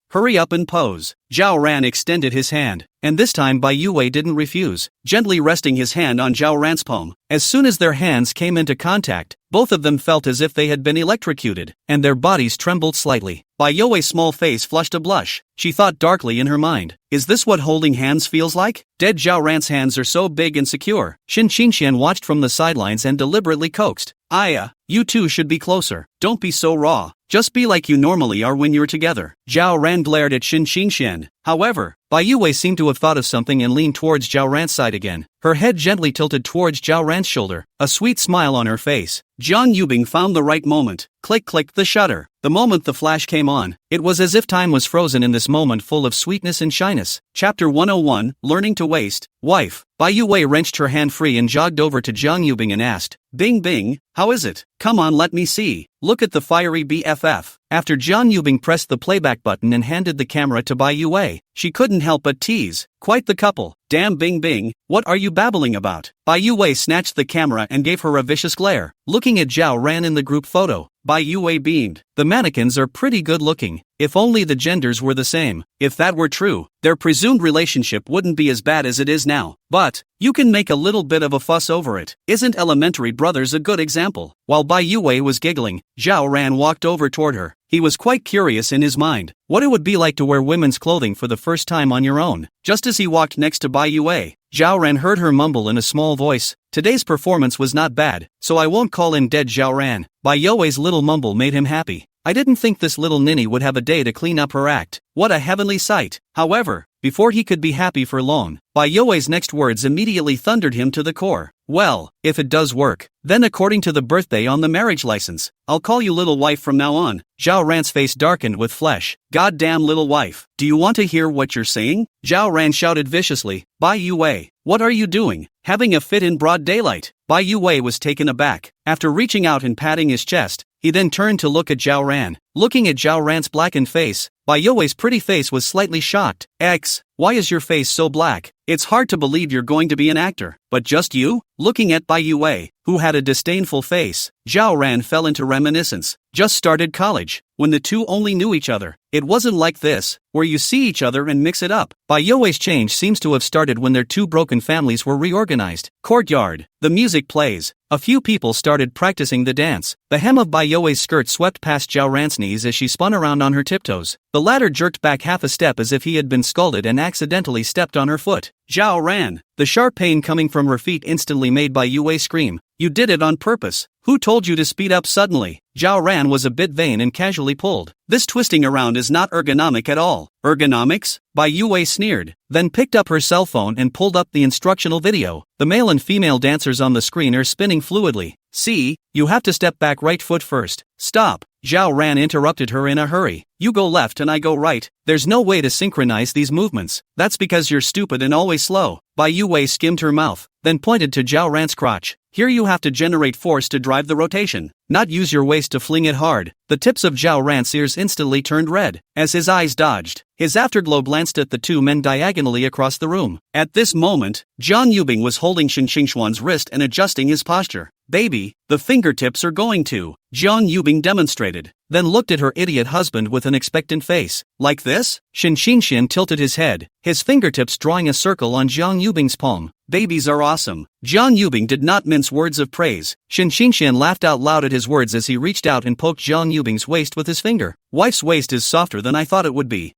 and pose. Zhao Ran extended his hand, and this time Bai Yue didn't refuse, gently resting his hand on Zhao Ran's palm. As soon as their hands came into contact, both of them felt as if they had been electrocuted, and their bodies trembled slightly. Bai Yue's small face flushed a blush. She thought darkly in her mind, is this what holding hands feels like? Dead Zhao Ran's hands are so big and secure. Shen Xinxian watched from the sidelines and deliberately coaxed. Aya, you two should be closer. don't be so raw. Just be like you normally are when you're together. Zhao Ran glared at Shin Xinxian. However, Bai Yue seemed to have thought of something and leaned towards Zhao Ran's side again. Her head gently tilted towards Zhao Ran's shoulder, a sweet smile on her face. Jiang Yubing found the right moment. Click click the shutter. The moment the flash came on, it was as if time was frozen in this moment full of sweetness and shyness. Chapter 101, Learning to Waste. Wife. Bai Yue wrenched her hand free and jogged over to Jiang Yubing and asked, Bing Bing, how is it? Come on, let me see. Look at the fiery BFF. After Jiang Yubing pressed the playback button and handed the camera to Bai Yue, she couldn't help but tease. Quite the couple. Damn Bing Bing, what are you babbling about? Bai Yue snatched the camera and gave her a vicious glare. Looking at Zhao Ran in the group photo, Bai Yue beamed. The mannequins are pretty good looking. If only the genders were the same. If that were true, their presumed relationship wouldn't be as bad as it is now. But you can make a little bit of a fuss over it. Isn't Elementary Brothers a good example? While Bai Yue was giggling, Zhao Ran walked over toward her. He was quite curious in his mind what it would be like to wear women's clothing for the first time on your own. Just as he walked next to Bai Yue, Zhao Ran heard her mumble in a small voice, Today's performance was not bad, so I won't call in dead Zhao Ran. Bai Yue's little mumble made him happy. I didn't think this little ninny would have a day to clean up her act. What a heavenly sight. However, before he could be happy for long, Bai Yue's next words immediately thundered him to the core. Well, if it does work, then according to the birthday on the marriage license, I'll call you little wife from now on. Zhao Ran's face darkened with flesh. Goddamn little wife. Do you want to hear what you're saying? Zhao Ran shouted viciously. Bai Yue, what are you doing? Having a fit in broad daylight? Bai Yue was taken aback. After reaching out and patting his chest, he then turned to look at Zhao Ran. Looking at Zhao Ran's blackened face, Bai Yue's pretty face was slightly shocked. Why is your face so black? It's hard to believe you're going to be an actor. But just you? Looking at Bai Yue, who had a disdainful face, Zhao Ran fell into reminiscence. Just started college, when the two only knew each other. It wasn't like this, where you see each other and mix it up. Bai Yue's change seems to have started when their two broken families were reorganized. Courtyard. The music plays. A few people started practicing the dance. The hem of Bai Yue's skirt swept past Zhao Ran's knees as she spun around on her tiptoes. The latter jerked back half a step as if he had been scalded and accidentally stepped on her foot. Zhao Ran. The sharp pain coming from her feet instantly made Bai Yue scream. You did it on purpose. Who told you to speed up suddenly? Zhao Ran was a bit vain and casually pulled. This twisting around is not ergonomic at all. Ergonomics? Bai Yue sneered, then picked up her cell phone and pulled up the instructional video. The male and female dancers on the screen are spinning fluidly. See, you have to step back right foot first. Stop. Zhao Ran interrupted her in a hurry. You go left and I go right. There's no way to synchronize these movements. That's because you're stupid and always slow. Bai Yue skimmed her mouth, then pointed to Zhao Ran's crotch. Here you have to generate force to drive the rotation, not use your waist to fling it hard. The tips of Zhao Ran's ears instantly turned red. As his eyes dodged, his afterglow glanced at the two men diagonally across the room. At this moment, Jiang Yubing was holding Shin Xingxuan's wrist and adjusting his posture. Baby, the fingertips are going to, Jiang Yubing demonstrated, then looked at her idiot husband with an expectant face. Like this? Shin Xingxian tilted his head, his fingertips drawing a circle on Jiang Yubing's palm. Babies are awesome. Jiang Yubing did not mince words of praise. Shin Xingxian laughed out loud at his words as he reached out and poked Jiang Yubing's waist with his finger. Wife's waist is softer than I thought it would be.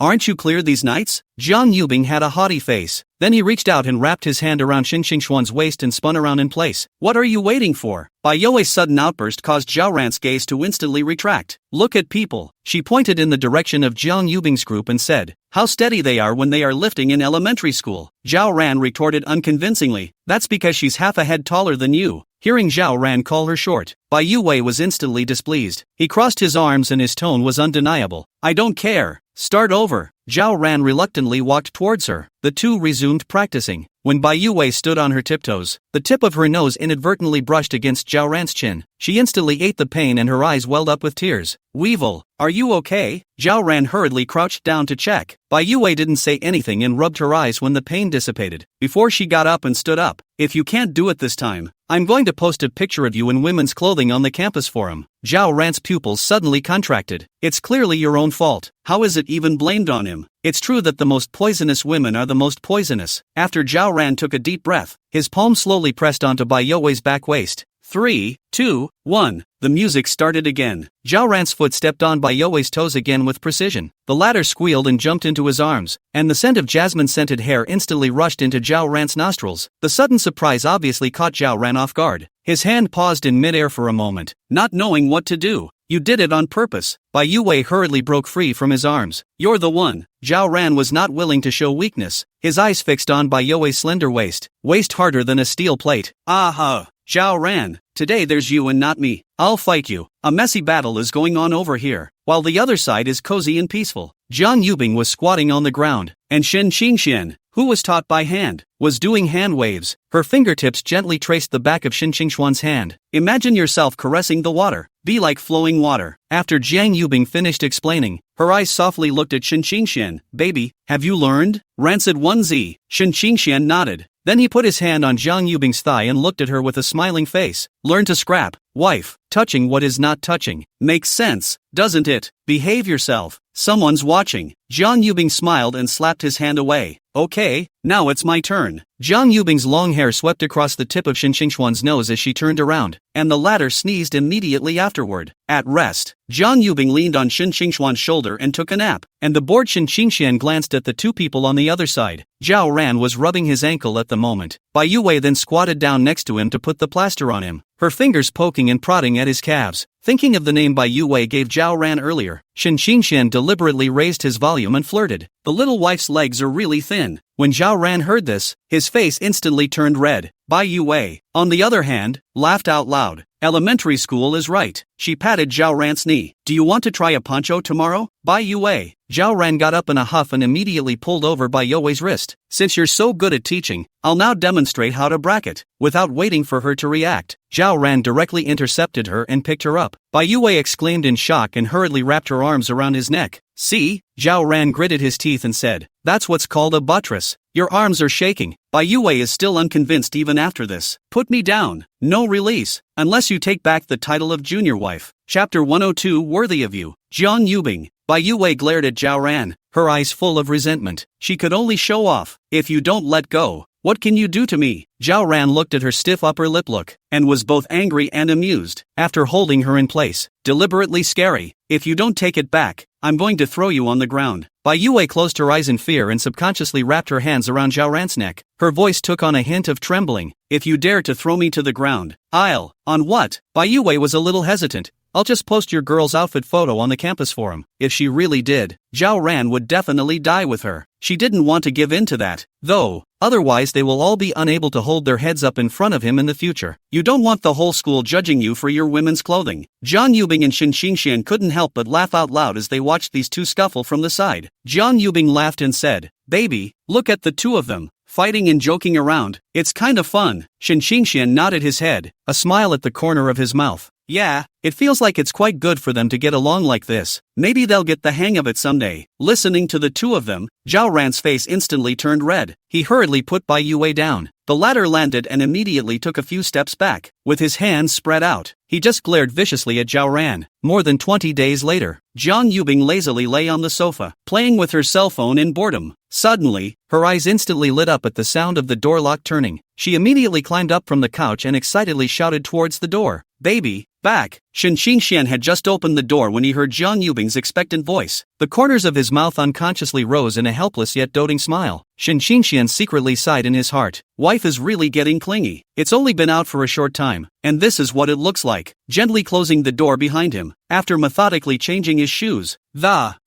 Aren't you clear these nights? Jiang Yubing had a haughty face. Then he reached out and wrapped his hand around Shin Xingxuan's waist and spun around in place. What are you waiting for? Bai Yue's sudden outburst caused Zhao Ran's gaze to instantly retract. Look at people. She pointed in the direction of Jiang Yubing's group and said, how steady they are when they are lifting in elementary school. Zhao Ran retorted unconvincingly, that's because she's half a head taller than you. Hearing Zhao Ran call her short, Bai Yue was instantly displeased. He crossed his arms and his tone was undeniable. I don't care. Start over. Zhao Ran reluctantly walked towards her. The two resumed practicing. When Bai Yue stood on her tiptoes, the tip of her nose inadvertently brushed against Zhao Ran's chin. She instantly ate the pain and her eyes welled up with tears. Weevil, are you okay? Zhao Ran hurriedly crouched down to check. Bai Yue didn't say anything and rubbed her eyes when the pain dissipated, before she got up and stood up. If you can't do it this time, I'm going to post a picture of you in women's clothing on the campus forum. Zhao Ran's pupils suddenly contracted. It's clearly your own fault. How is it even blamed on him? It's true that the most poisonous women are the most poisonous. After Zhao Ran took a deep breath, his palm slowly pressed onto Bai Yue's back waist. 3, 2, 1. The music started again. Zhao Ran's foot stepped on by You's toes again with precision. The latter squealed and jumped into his arms, and the scent of jasmine-scented hair instantly rushed into Zhao Ran's nostrils. The sudden surprise obviously caught Zhao Ran off guard. His hand paused in midair for a moment, not knowing what to do. You did it on purpose. Bai Yue hurriedly broke free from his arms. You're the one. Zhao Ran was not willing to show weakness. His eyes fixed on Bai Yue's slender waist harder than a steel plate. Aha! Zhao Ran, today there's you and not me. I'll fight you. A messy battle is going on over here, while the other side is cozy and peaceful. Jiang Yubing was squatting on the ground, and Shen Qingxian, who was taught by hand, was doing hand waves. Her fingertips gently traced the back of Shen Qingxuan's hand. Imagine yourself caressing the water. Be like flowing water. After Jiang Yubing finished explaining, her eyes softly looked at Shen Qingxian. Baby, have you learned? Rancid 1Z. Shen Qingxian nodded. Then he put his hand on Jiang Yubing's thigh and looked at her with a smiling face. Learn to scrap, wife. Touching what is not touching. Makes sense, doesn't it? Behave yourself. Someone's watching. Jiang Yubing smiled and slapped his hand away. Okay, now it's my turn. Jiang Yubing's long hair swept across the tip of Shen Qingxuan's nose as she turned around, and the latter sneezed immediately afterward. At rest, Jiang Yubing leaned on Shen Qingxuan's shoulder and took a nap, and the bored Shen Qingxian glanced at the two people on the other side. Zhao Ran was rubbing his ankle at the moment. Bai Yue then squatted down next to him to put the plaster on him, her fingers poking and prodding at his calves. Thinking of the name Bai Yue gave Zhao Ran earlier, Shen Qingxian deliberately raised his volume and flirted. The little wife's legs are really thin. When Zhao Ran heard this, his face instantly turned red. Bai Yue, on the other hand, laughed out loud. Elementary school is right. She patted Zhao Ran's knee. Do you want to try a poncho tomorrow? Bai Yue. Zhao Ran got up in a huff and immediately pulled over Bai Yue's wrist. Since you're so good at teaching, I'll now demonstrate how to bracket. Without waiting for her to react, Zhao Ran directly intercepted her and picked her up. Bai Yue exclaimed in shock and hurriedly wrapped her arms around his neck. See? Zhao Ran gritted his teeth and said, that's what's called a buttress. Your arms are shaking. Bai Yue is still unconvinced even after this. Put me down. No release. Unless you take back the title of junior wife. Chapter 102 Worthy of you. Jiang Yubing. Bai Yue glared at Zhao Ran, her eyes full of resentment. She could only show off. If you don't let go, what can you do to me? Zhao Ran looked at her stiff upper lip look, and was both angry and amused. After holding her in place, deliberately scary. If you don't take it back, I'm going to throw you on the ground. Bai Yue closed her eyes in fear and subconsciously wrapped her hands around Zhao Ran's neck. Her voice took on a hint of trembling. If you dare to throw me to the ground, I'll. On what? Bai Yue was a little hesitant. I'll just post your girl's outfit photo on the campus forum. If she really did, Zhao Ran would definitely die with her. She didn't want to give in to that, though. Otherwise they will all be unable to hold their heads up in front of him in the future. You don't want the whole school judging you for your women's clothing. Jiang Yubing and Shen Qingxian couldn't help but laugh out loud as they watched these two scuffle from the side. Jiang Yubing laughed and said, baby, look at the two of them, fighting and joking around. It's kind of fun. Shen Qingxian nodded his head, a smile at the corner of his mouth. Yeah, it feels like it's quite good for them to get along like this. Maybe they'll get the hang of it someday. Listening to the two of them, Zhao Ran's face instantly turned red. He hurriedly put Bai Yue down. The latter landed and immediately took a few steps back. With his hands spread out, he just glared viciously at Zhao Ran. More than 20 days later, Jiang Yubing lazily lay on the sofa, playing with her cell phone in boredom. Suddenly, her eyes instantly lit up at the sound of the door lock turning. She immediately climbed up from the couch and excitedly shouted towards the door. Baby, back. Shen Qingxian had just opened the door when he heard Jiang Yubing's expectant voice. The corners of his mouth unconsciously rose in a helpless yet doting smile. Shen Qingxian secretly sighed in his heart. Wife is really getting clingy. It's only been out for a short time, and this is what it looks like. Gently closing the door behind him, after methodically changing his shoes.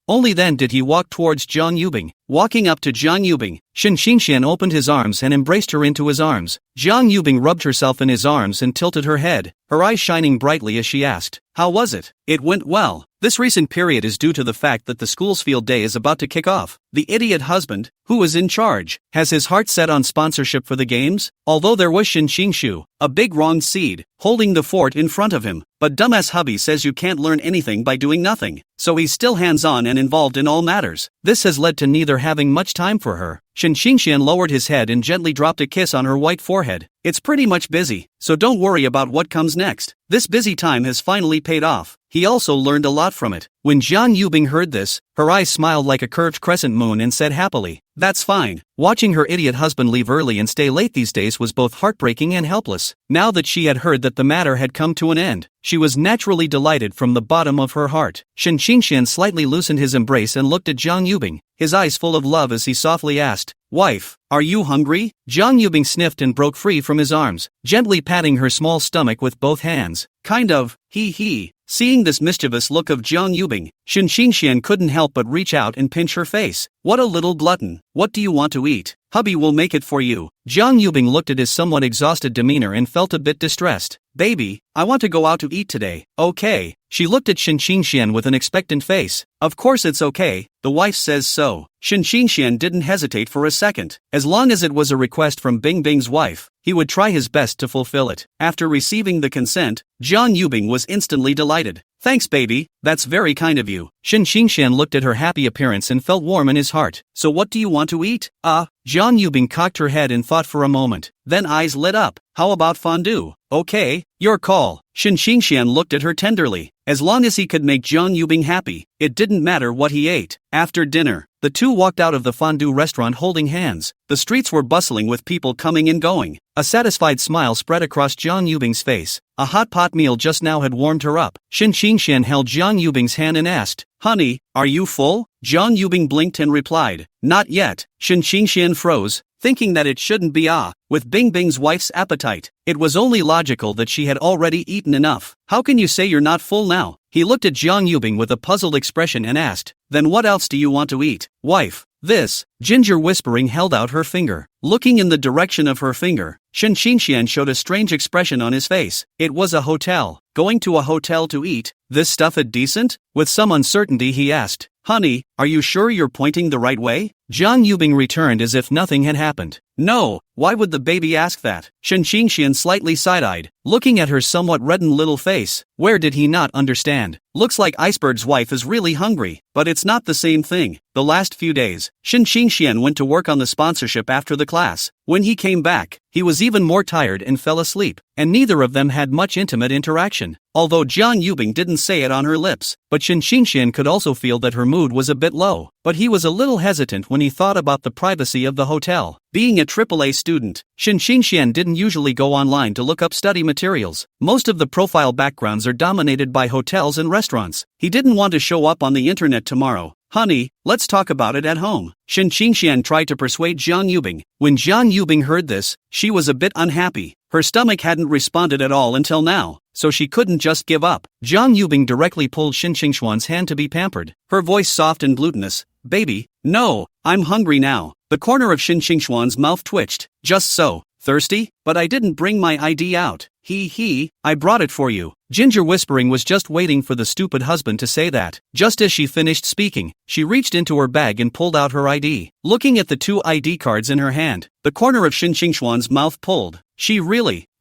Only then did he walk towards Jiang Yubing. Walking up to Jiang Yubing, Shen Qingxian opened his arms and embraced her into his arms. Jiang Yubing rubbed herself in his arms and tilted her head, her eyes shining brightly as she asked, how was it? It went well. This recent period is due to the fact that the school's field day is about to kick off. The idiot husband, who is in charge, has his heart set on sponsorship for the games, although there was Shen Qingshu, a big wrong seed, holding the fort in front of him. But dumbass hubby says you can't learn anything by doing nothing, so he's still hands-on and involved in all matters. This has led to neither having much time for her, Shin Xingxian lowered his head and gently dropped a kiss on her white forehead. It's pretty much busy, so don't worry about what comes next. This busy time has finally paid off. He also learned a lot from it. When Jiang Yubing heard this, her eyes smiled like a curved crescent moon and said happily, "That's fine." Watching her idiot husband leave early and stay late these days was both heartbreaking and helpless. Now that she had heard that the matter had come to an end, she was naturally delighted from the bottom of her heart. Shin Xingxian slightly loosened his embrace and looked at Jiang Yubing, his eyes full of love as he softly asked, "Wife, are you hungry?" Jiang Yubing sniffed and broke free from his arms, gently patting her small stomach with both hands. "Kind of, he." Seeing this mischievous look of Jiang Yubing, Shin Xingxian couldn't help but reach out and pinch her face. "What a little glutton. What do you want to eat? Hubby will make it for you." Jiang Yubing looked at his somewhat exhausted demeanor and felt a bit distressed. "Baby, I want to go out to eat today." "Okay." She looked at Shin Xingxian with an expectant face. "Of course it's okay, the wife says so." Shin Xingxian didn't hesitate for a second. As long as it was a request from Bingbing's wife, he would try his best to fulfill it. After receiving the consent, Jiang Yubing was instantly delighted. "Thanks baby, that's very kind of you." Shin Xingxian looked at her happy appearance and felt warm in his heart. "So what do you want to eat?" Jiang Yubing cocked her head and thought for a moment, then eyes lit up. "How about fondue?" "Okay, your call." Shin Xingxian looked at her tenderly. As long as he could make Jiang Yubing happy, it didn't matter what he ate. After dinner, the two walked out of the fondue restaurant holding hands. The streets were bustling with people coming and going. A satisfied smile spread across Jiang Yubing's face. A hot pot meal just now had warmed her up. Shin Xingxian held Jiang Yubing's hand and asked, "Honey, are you full?" Jiang Yubing blinked and replied, "Not yet." Shin Xingxian froze, thinking that it shouldn't be with Bingbing's wife's appetite. It was only logical that she had already eaten enough. "How can you say you're not full now?" He looked at Jiang Yubing with a puzzled expression and asked, "Then what else do you want to eat?" "Wife, this." Ginger whispering held out her finger. Looking in the direction of her finger, Shin Xingxian showed a strange expression on his face. It was a hotel. Going to a hotel to eat? This stuff it decent? With some uncertainty he asked, "Honey, are you sure you're pointing the right way?" Jiang Yubing returned as if nothing had happened. "No, why would the baby ask that?" Shin Xingxian slightly side-eyed, looking at her somewhat reddened little face. Where did he not understand? Looks like Iceberg's wife is really hungry, but it's not the same thing. The last few days, Shin Xingxian went to work on the sponsorship after the class. When he came back, he was even more tired and fell asleep, and neither of them had much intimate interaction. Although Jiang Yubing didn't say it on her lips, but Shin Xingxian could also feel that her mood was a bit low. But he was a little hesitant when he thought about the privacy of the hotel. Being a AAA student, Shin Xingxian didn't usually go online to look up study materials. Most of the profile backgrounds are dominated by hotels and restaurants. He didn't want to show up on the internet tomorrow. "Honey, let's talk about it at home." Shin Xingxian tried to persuade Jiang Yubing. When Jiang Yubing heard this, she was a bit unhappy. Her stomach hadn't responded at all until now, so she couldn't just give up. Jiang Yubing directly pulled Shin Xingxuan's hand to be pampered, her voice soft and glutinous. "Baby, no, I'm hungry now." The corner of Shin Xingxuan's mouth twitched. "Just so. Thirsty? But I didn't bring my ID out." I brought it for you." Ginger whispering was just waiting for the stupid husband to say that. Just as she finished speaking, she reached into her bag and pulled out her ID. Looking at the two ID cards in her hand, the corner of Shin Xingxuan's mouth pulled.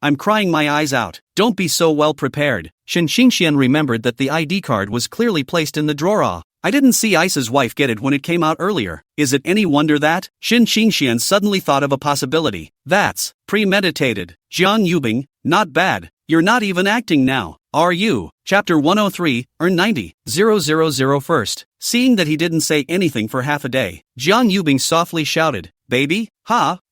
I'm crying my eyes out. Don't be so well prepared." Shin Xingxian remembered that the ID card was clearly placed in the drawer. "I didn't see Ice's wife get it when it came out earlier. Is it any wonder that?" Shin Xingxian suddenly thought of a possibility. "That's premeditated." Jiang Yubing, not bad. You're not even acting now, are you? Chapter 103, Earn 90,000 first. Seeing that he didn't say anything for half a day, Jiang Yubing softly shouted, "Baby?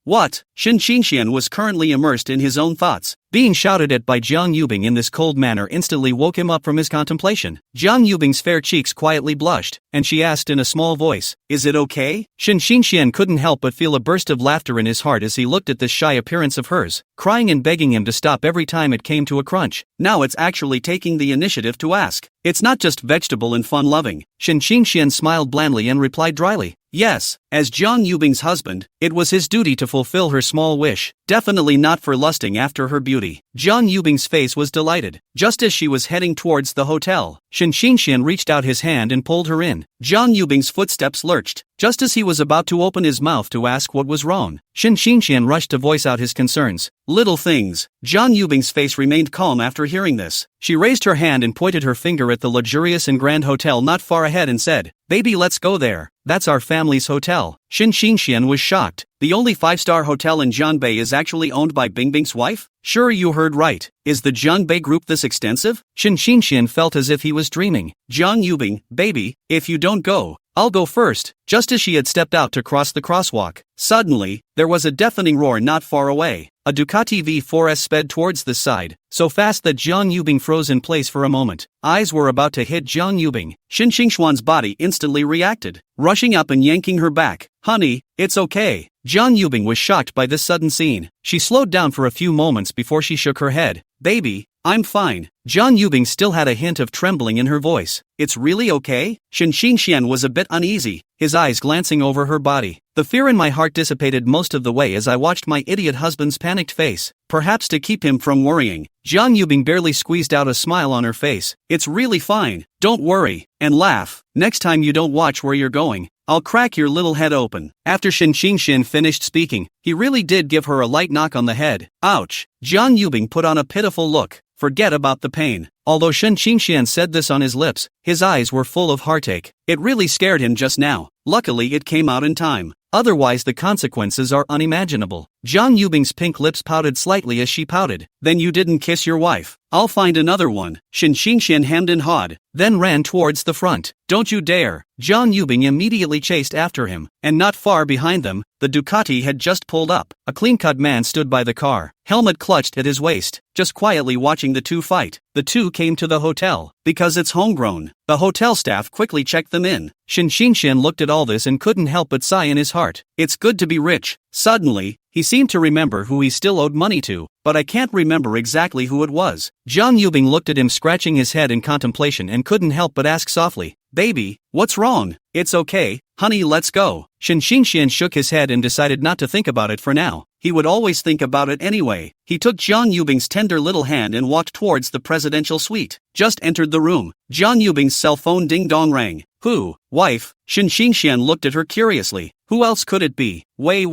What?" Shin Xingxian was currently immersed in his own thoughts. Being shouted at by Jiang Yubing in this cold manner instantly woke him up from his contemplation. Jiang Yubing's fair cheeks quietly blushed, and she asked in a small voice, "Is it okay?" Shin Xingxian couldn't help but feel a burst of laughter in his heart as he looked at this shy appearance of hers, crying and begging him to stop every time it came to a crunch. Now it's actually taking the initiative to ask. It's not just vegetable and fun-loving. Shin Xingxian smiled blandly and replied dryly, "Yes, as Jiang Yubing's husband, it was his duty to fulfill her small wish, definitely not for lusting after her beauty." Jiang Yubing's face was delighted. just as she was heading towards the hotel. Shin Xinxian reached out his hand and pulled her in. Jiang Yubing's footsteps lurched, just as he was about to open his mouth to ask what was wrong. Shin Xinxian rushed to voice out his concerns. Little things. Jiang Yubing's face remained calm after hearing this. She raised her hand and pointed her finger at the luxurious and grand hotel not far ahead and said, "Baby, let's go there. That's our family's hotel." Shin Xinxian was shocked. The only 5-star hotel in Jianbei is actually owned by Bingbing's wife? Sure, you heard right. Is the Jianbei group this extensive? Shin Xinxian felt as if he was dreaming. Jiang Yubing, baby, if you don't go, I'll go first. Just as she had stepped out to cross the crosswalk, suddenly, there was a deafening roar not far away. A Ducati V4S sped towards the side, so fast that Jiang Yubing froze in place for a moment. Eyes were about to hit Jiang Yubing. Shin Xingxuan's body instantly reacted, rushing up and yanking her back. "Honey, it's okay." Jiang Yubing was shocked by this sudden scene. She slowed down for a few moments before she shook her head. "Baby, I'm fine." Jiang Yubing still had a hint of trembling in her voice. "It's really okay?" Shin Xingxian was a bit uneasy, his eyes glancing over her body. "The fear in my heart dissipated most of the way as I watched my idiot husband's panicked face. Perhaps to keep him from worrying." Jiang Yubing barely squeezed out a smile on her face. "It's really fine. Don't worry, and laugh. Next time you don't watch where you're going, I'll crack your little head open." After Shin Xingxian finished speaking, he really did give her a light knock on the head. Ouch! Jiang Yubing put on a pitiful look. Forget about the pain. Although Shin Xingxian said this on his lips, his eyes were full of heartache. It really scared him just now. Luckily it came out in time. Otherwise the consequences are unimaginable. Jiang Yubing's pink lips pouted slightly as she pouted. "Then you didn't kiss your wife. I'll find another one." Shin Xingxian hemmed and hawed, then ran towards the front. "Don't you dare." Jiang Yubing immediately chased after him, and not far behind them, the Ducati had just pulled up. A clean-cut man stood by the car, helmet clutched at his waist, just quietly watching the two fight. The two came to the hotel. Because it's homegrown, the hotel staff quickly checked them in. Shin Xingxian looked at all this and couldn't help but sigh in his heart. It's good to be rich. Suddenly, he seemed to remember who he still owed money to, but I can't remember exactly who it was. Jiang Yubing looked at him scratching his head in contemplation and couldn't help but ask softly, "Baby, what's wrong?" "It's okay, honey, let's go." Shin Xingxian shook his head and decided not to think about it for now. He would always think about it anyway. He took Jiang Yubing's tender little hand and walked towards the presidential suite. Just entered the room. Jiang Yubing's cell phone ding-dong rang. "Who? Wife?" Shin Xingxian looked at her curiously. "Who else could it be?" Wei.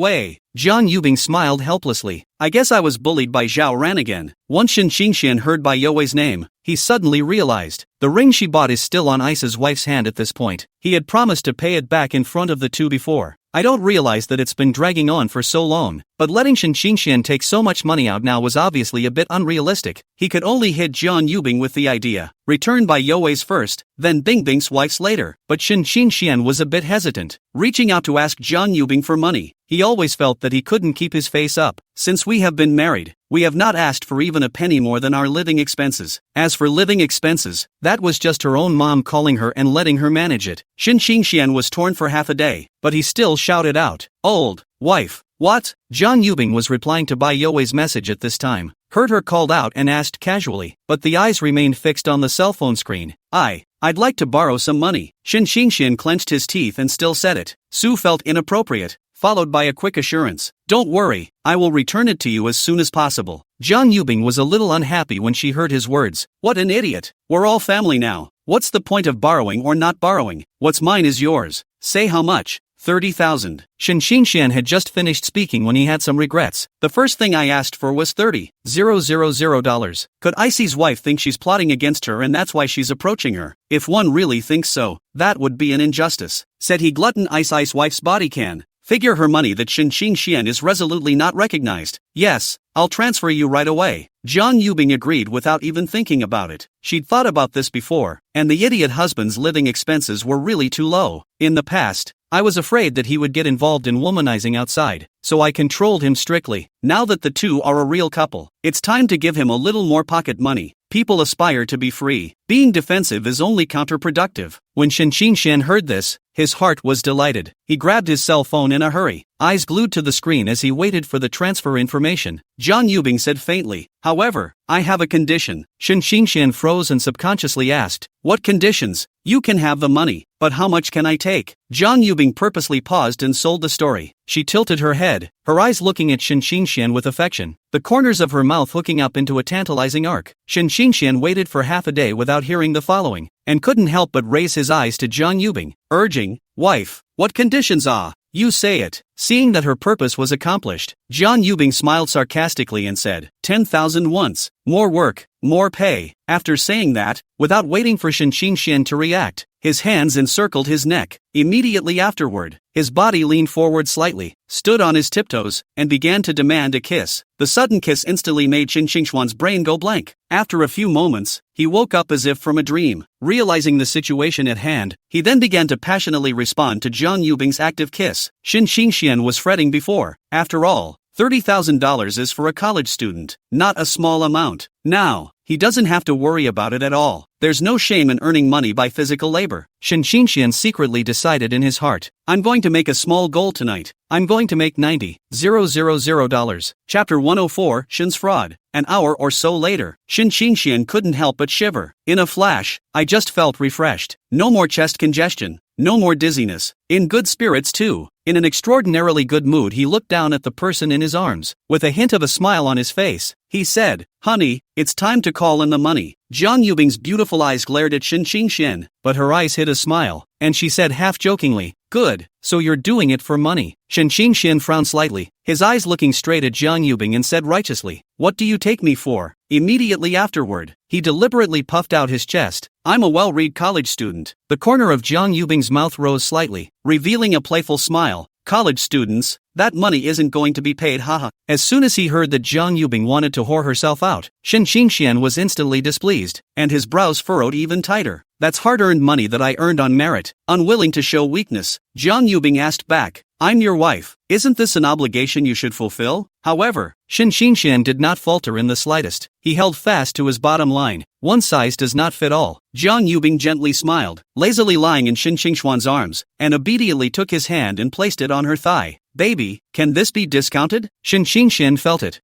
Jiang Yubing smiled helplessly. "I guess I was bullied by Zhao Ran again." Once Shin Xingxian heard Bai Youwei's name, he suddenly realized. The ring she bought is still on Ice's wife's hand at this point. He had promised to pay it back in front of the two before. "I don't realize that it's been dragging on for so long." But letting Shin Xingxian take so much money out now was obviously a bit unrealistic. He could only hit Jiang Yubing with the idea. Return Bai Youwei's first, then Bingbing's wife's later. But Shin Xingxian was a bit hesitant, reaching out to ask Jiang Yubing for money. He always felt that he couldn't keep his face up. "Since we have been married, we have not asked for even a penny more than our living expenses." As for living expenses, that was just her own mom calling her and letting her manage it. Shin Xingxian was torn for half a day, but he still shouted out, "Old wife." "What?" Jiang Yubing was replying to Bai Youwei's message at this time. Heard her called out and asked casually, but the eyes remained fixed on the cell phone screen. I'd like to borrow some money." Shin Xingxian clenched his teeth and still said it. Sue felt inappropriate, followed by a quick assurance. "Don't worry, I will return it to you as soon as possible." Jiang Yubing was a little unhappy when she heard his words. What an idiot. We're all family now. What's the point of borrowing or not borrowing? What's mine is yours. Say how much. 30,000. Shin Xingxian had just finished speaking when he had some regrets. The first thing I asked for was $30,000. Could Icy's wife think she's plotting against her and that's why she's approaching her? If one really thinks so, that would be an injustice. Said he glutton Icy's wife's body can figure her money that Shin Xingxian is resolutely not recognized. "Yes, I'll transfer you right away." Jiang Yubing agreed without even thinking about it. She'd thought about this before, and the idiot husband's living expenses were really too low. In the past, I was afraid that he would get involved in womanizing outside, so I controlled him strictly. Now that the two are a real couple, it's time to give him a little more pocket money. People aspire to be free. Being defensive is only counterproductive. When Shin Xian heard this, his heart was delighted. He grabbed his cell phone in a hurry, eyes glued to the screen as he waited for the transfer information. Zhang Yubing said faintly, "However, I have a condition." Shin Xian froze and subconsciously asked, "What conditions?" "You can have the money, but how much can I take?" Zhang Yubing purposely paused and sold the story. She tilted her head, her eyes looking at Shin Xian with affection, the corners of her mouth hooking up into a tantalizing arc. Shin Xian waited for half a day without hearing the following, and couldn't help but raise his eyes to Zhang Yubing, urging, "Wife, what conditions are? You say it." Seeing that her purpose was accomplished, Zhang Yubing smiled sarcastically and said, 10,000 once, more work, more pay. After saying that, without waiting for Shin Xian to react, his hands encircled his neck. Immediately afterward, his body leaned forward slightly, stood on his tiptoes, and began to demand a kiss. The sudden kiss instantly made Shin Xian's brain go blank. After a few moments, he woke up as if from a dream. Realizing the situation at hand, he then began to passionately respond to Zhang Yubing's active kiss. Shin Xian was fretting before. After all, $30,000 is for a college student, not a small amount. Now, he doesn't have to worry about it at all. There's no shame in earning money by physical labor. Shin Xian secretly decided in his heart, "I'm going to make a small goal tonight. I'm going to make $90,000. Chapter 104, Shin's Fraud. An hour or so later, Shin Xian couldn't help but shiver. In a flash, I just felt refreshed. No more chest congestion. No more dizziness. In good spirits too. In an extraordinarily good mood, he looked down at the person in his arms. With a hint of a smile on his face, he said, "Honey, it's time to call in the money." Zhang Yubing's beautiful eyes glared at Shin Xian, but her eyes hid a smile, and she said half-jokingly, "Good, so you're doing it for money." Shin Xian frowned slightly, his eyes looking straight at Zhang Yubing, and said righteously, "What do you take me for?" Immediately afterward, he deliberately puffed out his chest. "I'm a well-read college student." The corner of Zhang Yubing's mouth rose slightly, revealing a playful smile. "College students? That money isn't going to be paid, haha." As soon as he heard that Zhang Yubing wanted to whore herself out, Shin Xian was instantly displeased, and his brows furrowed even tighter. "That's hard-earned money that I earned on merit." Unwilling to show weakness, Zhang Yubing asked back, "I'm your wife. Isn't this an obligation you should fulfill?" However, Shin Xian did not falter in the slightest. He held fast to his bottom line. One size does not fit all. Zhang Yubing gently smiled, lazily lying in Shin Xian's arms, and obediently took his hand and placed it on her thigh. "Baby, can this be discounted?" Shin Xian felt it.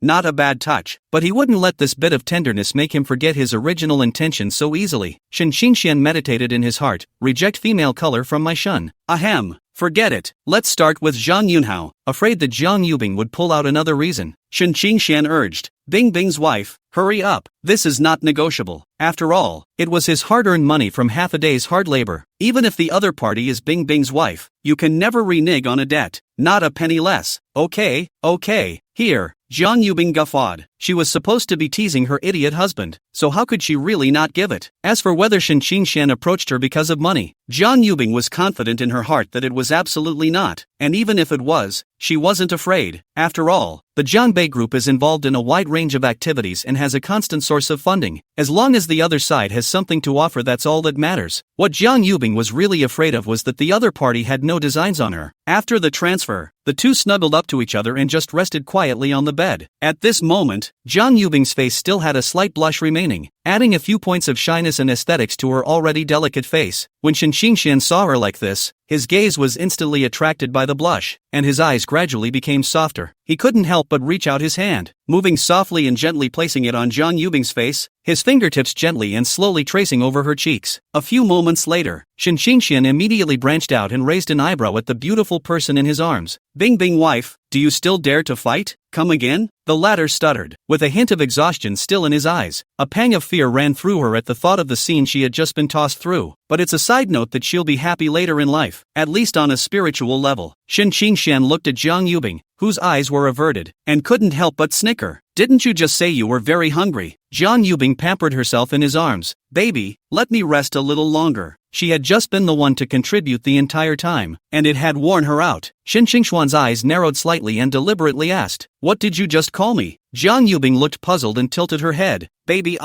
Not a bad touch, but he wouldn't let this bit of tenderness make him forget his original intention so easily. Shin Xian meditated in his heart, "Reject female color from my shun. Ahem. Forget it. Let's start with Zhang Yunhao." Afraid that Zhang Yubing would pull out another reason, Shin Xian urged, "Bing Bing's wife, hurry up. This is not negotiable." After all, it was his hard-earned money from half a day's hard labor. Even if the other party is Bing Bing's wife, you can never renege on a debt. Not a penny less. Okay. Here. Zhang Yubing guffawed. She was supposed to be teasing her idiot husband, so how could she really not give it? As for whether Shin Xian approached her because of money, Zhang Yubing was confident in her heart that it was absolutely not, and even if it was, she wasn't afraid. After all, the Jiangbei Group is involved in a wide range of activities and has a constant source of funding. As long as the other side has something to offer, that's all that matters. What Zhang Yubing was really afraid of was that the other party had no designs on her. After the transfer, the two snuggled up to each other and just rested quietly on the bed. At this moment, Zhang Yubing's face still had a slight blush remaining, adding a few points of shyness and aesthetics to her already delicate face. When Shin Xian saw her like this, his gaze was instantly attracted by the blush, and his eyes gradually became softer. He couldn't help but reach out his hand, moving softly and gently, placing it on Zhang Yubing's face, his fingertips gently and slowly tracing over her cheeks. A few moments later, Shin Xian immediately branched out and raised an eyebrow at the beautiful person in his arms. "Bing Bing wife, do you still dare to fight? Come again?" The latter stuttered, with a hint of exhaustion still in his eyes. A pang of fear ran through her at the thought of the scene she had just been tossed through, but it's a side note that she'll be happy later in life, at least on a spiritual level. Shin Xian looked at Zhang Yubing, whose eyes were averted, and couldn't help but snicker. "Didn't you just say you were very hungry?" Zhang Yubing pampered herself in his arms. "Baby, let me rest a little longer." She had just been the one to contribute the entire time, and it had worn her out. Shin Xian's eyes narrowed slightly and deliberately asked, "What did you just call me?" Zhang Yubing looked puzzled and tilted her head. "Baby,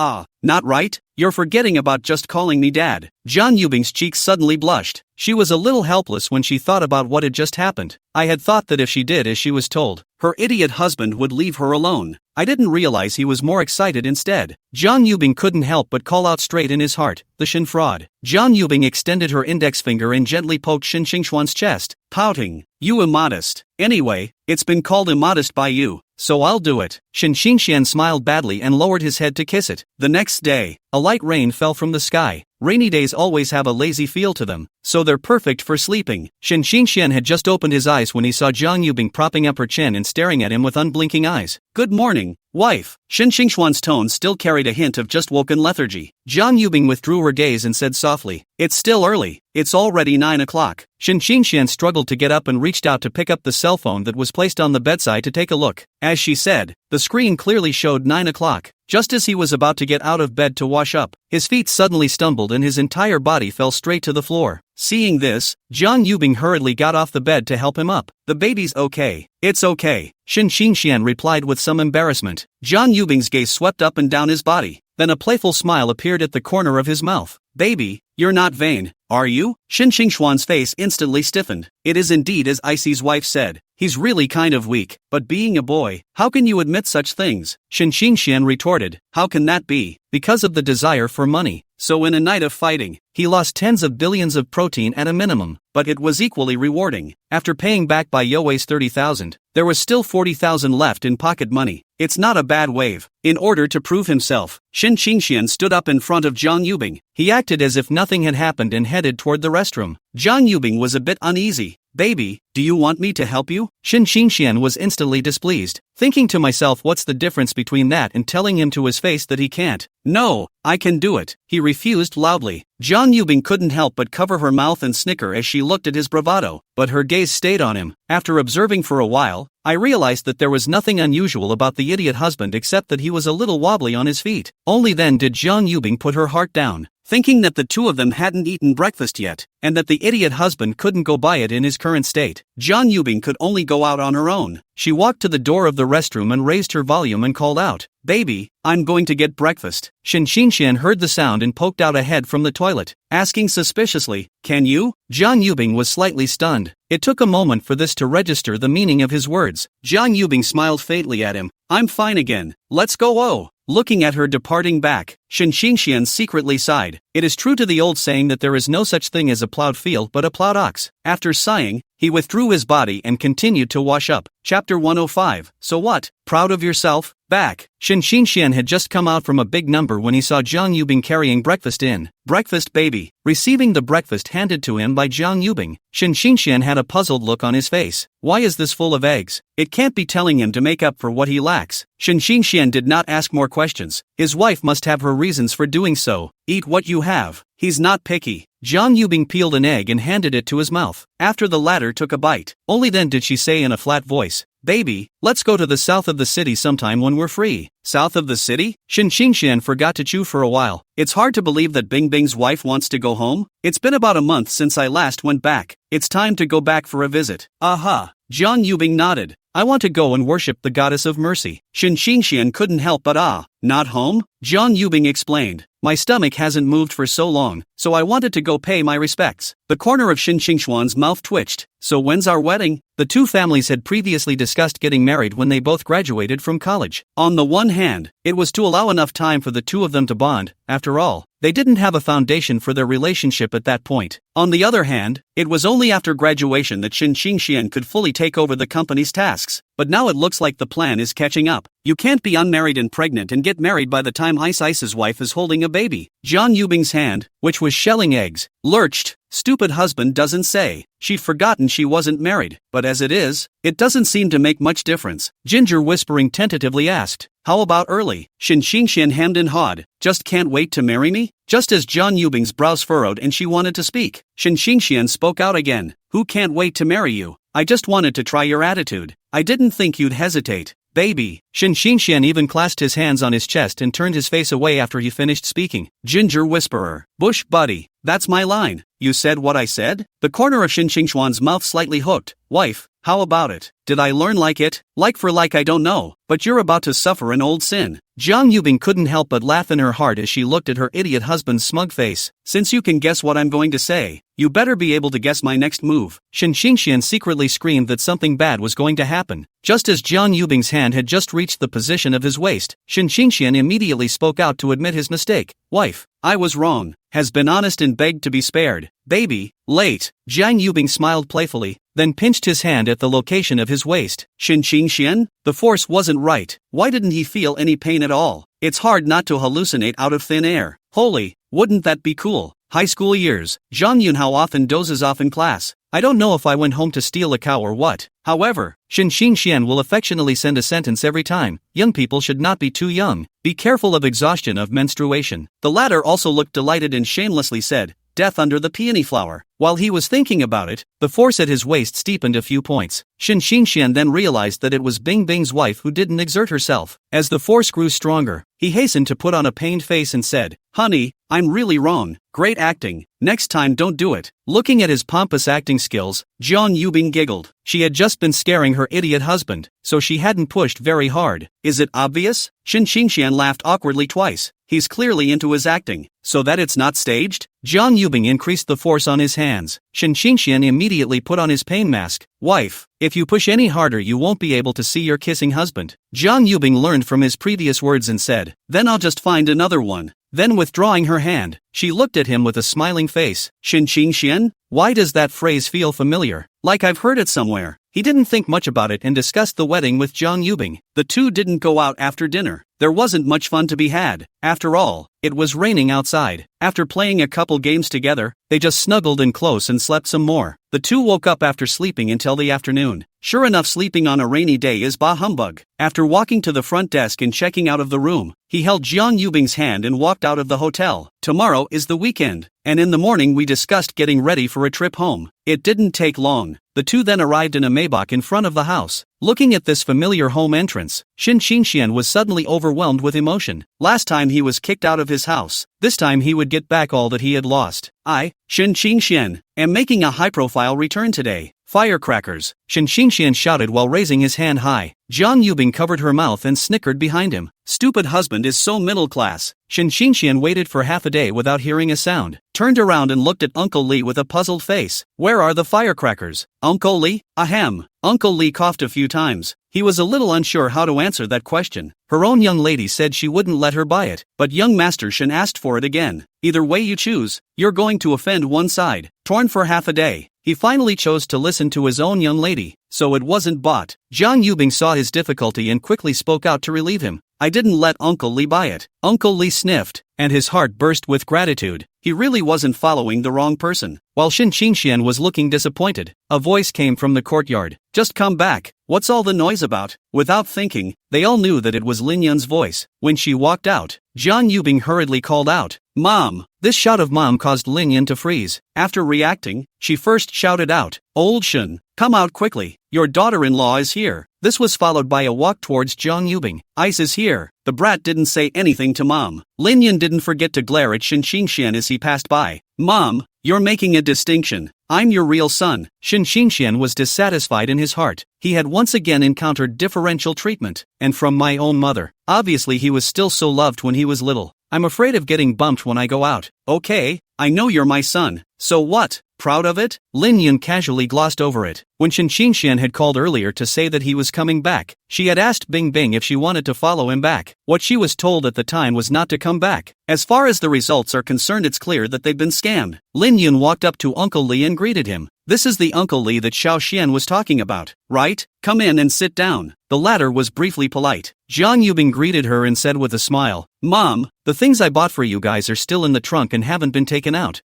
not right? You're forgetting about just calling me dad." Zhang Yubing's cheeks suddenly blushed. She was a little helpless when she thought about what had just happened. "I had thought that if she did as she was told, her idiot husband would leave her alone. I didn't realize he was more excited instead. John Yubing couldn't help but call out straight in his heart, the Shin fraud. John Yubing extended her index finger and gently poked Shin Xingxuan's chest, pouting, "You immodest. Anyway, it's been called immodest by you, so I'll do it." Shin Xingxian smiled badly and lowered his head to kiss it. The next day, a light rain fell from the sky. Rainy days always have a lazy feel to them, so they're perfect for sleeping. Shin Xingxian had just opened his eyes when he saw John Yubing propping up her chin and staring at him with unblinking eyes. "Good morning, wife." Shin Xingxuan's tone still carried a hint of just woken lethargy. John Yubing withdrew her gaze and said softly, "It's still early. It's already 9 o'clock. Shin Xingxian struggled to get up and reached out to pick up the cell phone that was placed on the bedside to take a look. As she said, the screen clearly showed 9 o'clock. Just as he was about to get out of bed to wash up, his feet suddenly stumbled and his entire body fell straight to the floor. Seeing this, John Yubing hurriedly got off the bed to help him up. "The baby's okay. It's okay," Shin Xingxian replied with some embarrassment. John Yubing's gaze swept up and down his body. Then a playful smile appeared at the corner of his mouth. "Baby, you're not vain, are you?" Shin Xingxuan's face instantly stiffened. It is indeed as Icy's wife said. He's really kind of weak, but being a boy, how can you admit such things? Shin Xingxian retorted, "How can that be? Because of the desire for money. So in a night of fighting, he lost tens of billions of protein at a minimum, but it was equally rewarding. After paying back by Yoei's 30,000, there was still 40,000 left in pocket money. It's not a bad wave." In order to prove himself, Shin Xingxian stood up in front of John Yubing. He acted as if nothing had happened and headed toward the restroom. John Yubing was a bit uneasy. "Baby, do you want me to help you?" Shin Xingxian was instantly displeased, thinking to myself, what's the difference between that and telling him to his face that he can't? "No, I can do it," he refused loudly. John Yubing couldn't help but cover her mouth and snicker as she looked at his bravado, but her gaze stayed on him. After observing for a while, I realized that there was nothing unusual about the idiot husband except that he was a little wobbly on his feet. Only then did John Yubing put her heart down, thinking that the two of them hadn't eaten breakfast yet, and that the idiot husband couldn't go by it in his current state. John Yubing could only go out on her own. She walked to the door of the restroom and raised her volume and called out, "Baby, I'm going to get breakfast." Shin Xingxian heard the sound and poked out a head from the toilet, asking suspiciously, "Can you?" John Yubing was slightly stunned. It took a moment for this to register the meaning of his words. John Yubing smiled faintly at him. "I'm fine again. Let's go." Oh. Looking at her departing back, Shin Xingxian secretly sighed. It is true to the old saying that there is no such thing as a plowed field but a plowed ox. After sighing, he withdrew his body and continued to wash up. Chapter 105. So what? Proud of yourself? Back. Shin Xingxian had just come out from a big number when he saw John Yubing carrying breakfast in. "Breakfast, baby." Receiving the breakfast handed to him by John Yubing, Shin Xingxian had a puzzled look on his face. Why is this full of eggs? It can't be telling him to make up for what he lacks. Shin Xingxian did not ask more questions. His wife must have her reasons for doing so. "Eat what you have. He's not picky." John Yubing peeled an egg and handed it to his mouth. After the latter took a bite, only then did she say in a flat voice, "Baby, let's go to the south of the city sometime when we're free." South of the city? Shin Xingxian forgot to chew for a while. It's hard to believe that Bing Bing's wife wants to go home. It's been about a month since I last went back. It's time to go back for a visit. Aha. John Yubing nodded. "I want to go and worship the goddess of mercy." Shin Xingxian couldn't help but not home? John Yubing explained. "My stomach hasn't moved for so long, so I wanted to go pay my respects." The corner of Shin Xingxuan's mouth twitched. "So when's our wedding?" The two families had previously discussed getting married when they both graduated from college. On the one hand, it was to allow enough time for the two of them to bond. After all, they didn't have a foundation for their relationship at that point. On the other hand, it was only after graduation that Shin Xingxian could fully take over the company's tasks. But now it looks like the plan is catching up. You can't be unmarried and pregnant and get married by the time Ice's wife is holding a baby. John Yubing's hand, which was shelling eggs, lurched. Stupid husband doesn't say. She'd forgotten she wasn't married, but as it is, it doesn't seem to make much difference. Ginger whispering tentatively asked, "How about early?" Shin Xingxian hemmed and hawed. "Just can't wait to marry me?" Just as John Yubing's brows furrowed and she wanted to speak, Shin Xingxian spoke out again. "Who can't wait to marry you? I just wanted to try your attitude. I didn't think you'd hesitate." "Baby." Shin Xingxian even clasped his hands on his chest and turned his face away after he finished speaking. Ginger whisperer. "Bush buddy." That's my line. You said what I said? The corner of Shin Xingxuan's mouth slightly hooked. Wife, how about it? Did I learn like it? Like for like I don't know, but you're about to suffer an old sin. Jiang Yubing couldn't help but laugh in her heart as she looked at her idiot husband's smug face. Since you can guess what I'm going to say, you better be able to guess my next move. Shin Xingxian secretly screamed that something bad was going to happen. Just as Jiang Yubing's hand had just reached the position of his waist, Shin Xingxian immediately spoke out to admit his mistake. Wife, I was wrong. Has been honest and begged to be spared. Baby, late. Jiang Yubing smiled playfully, then pinched his hand at the location of his waist. Shin Xingxian? The force wasn't right. Why didn't he feel any pain at all? It's hard not to hallucinate out of thin air. Holy, wouldn't that be cool? High school years. Zhang Yunhao often dozes off in class. I don't know if I went home to steal a cow or what. However, Shin Xingxian will affectionately send a sentence every time. Young people should not be too young. Be careful of exhaustion of menstruation. The latter also looked delighted and shamelessly said, death under the peony flower. While he was thinking about it, the force at his waist steepened a few points. Shin Xingxian then realized that it was Bing Bing's wife who didn't exert herself. As the force grew stronger, he hastened to put on a pained face and said, honey, I'm really wrong. Great acting. Next time don't do it. Looking at his pompous acting skills, Jiang Yubing giggled. She had just been scaring her idiot husband, so she hadn't pushed very hard. Is it obvious? Shin Xingxian laughed awkwardly twice. He's clearly into his acting. So that it's not staged? Jiang Yubing increased the force on his hands. Shin Xingxian immediately put on his pain mask. Wife, if you push any harder you won't be able to see your kissing husband. Jiang Yubing learned from his previous words and said, then I'll just find another one. Then withdrawing her hand, she looked at him with a smiling face. Shin Xingxian? Why does that phrase feel familiar? Like I've heard it somewhere. He didn't think much about it and discussed the wedding with Jiang Yubing. The two didn't go out after dinner. There wasn't much fun to be had. After all, it was raining outside. After playing a couple games together, they just snuggled in close and slept some more. The two woke up after sleeping until the afternoon. Sure enough, sleeping on a rainy day is bah humbug. After walking to the front desk and checking out of the room, he held Jiang Yubing's hand and walked out of the hotel. Tomorrow is the weekend, and in the morning we discussed getting ready for a trip home. It didn't take long. The two then arrived in a Maybach in front of the house. Looking at this familiar home entrance, Shin Xingxian was suddenly overwhelmed with emotion. Last time he was kicked out of his house. This time he would get back all that he had lost. I, Shin Xingxian, am making a high-profile return today. Firecrackers! Shin Xingxian shouted while raising his hand high. Jiang Yubing covered her mouth and snickered behind him. Stupid husband is so middle class. Shin Xingxian waited for half a day without hearing a sound, turned around and looked at Uncle Li with a puzzled face. Where are the firecrackers? Uncle Li? Ahem. Uncle Li coughed a few times. He was a little unsure how to answer that question. Her own young lady said she wouldn't let her buy it, but young Master Shin asked for it again. Either way you choose, you're going to offend one side. Torn for half a day, he finally chose to listen to his own young lady, so it wasn't bought. Jiang Yubing saw his difficulty and quickly spoke out to relieve him. I didn't let Uncle Li buy it. Uncle Li sniffed, and his heart burst with gratitude. He really wasn't following the wrong person. While Shin Xingxian was looking disappointed, a voice came from the courtyard. Just come back. What's all the noise about? Without thinking, they all knew that it was Lin Yun's voice. When she walked out, Jiang Yubing hurriedly called out, Mom! This shout of Mom caused Lin Yun to freeze. After reacting, she first shouted out, Old Shin, come out quickly. Your daughter-in-law is here. This was followed by a walk towards Jiang Yubing. Ice is here. The brat didn't say anything to Mom. Lin Yun didn't forget to glare at Shin Xingxian as he passed by. Mom, you're making a distinction. I'm your real son. Shin Xingxian was dissatisfied in his heart. He had once again encountered differential treatment, and from my own mother. Obviously he was still so loved when he was little. I'm afraid of getting bumped when I go out. Okay, I know you're my son. So what? Proud of it? Lin Yun casually glossed over it. When Shin Xingxian had called earlier to say that he was coming back, she had asked Bing Bing if she wanted to follow him back. What she was told at the time was not to come back. As far as the results are concerned, it's clear that they've been scammed. Lin Yun walked up to Uncle Li and greeted him. This is the Uncle Li that Xiao Xian was talking about, right? Come in and sit down. The latter was briefly polite. Jiang Yubing greeted her and said with a smile, Mom, the things I bought for you guys are still in the trunk and haven't been taken out.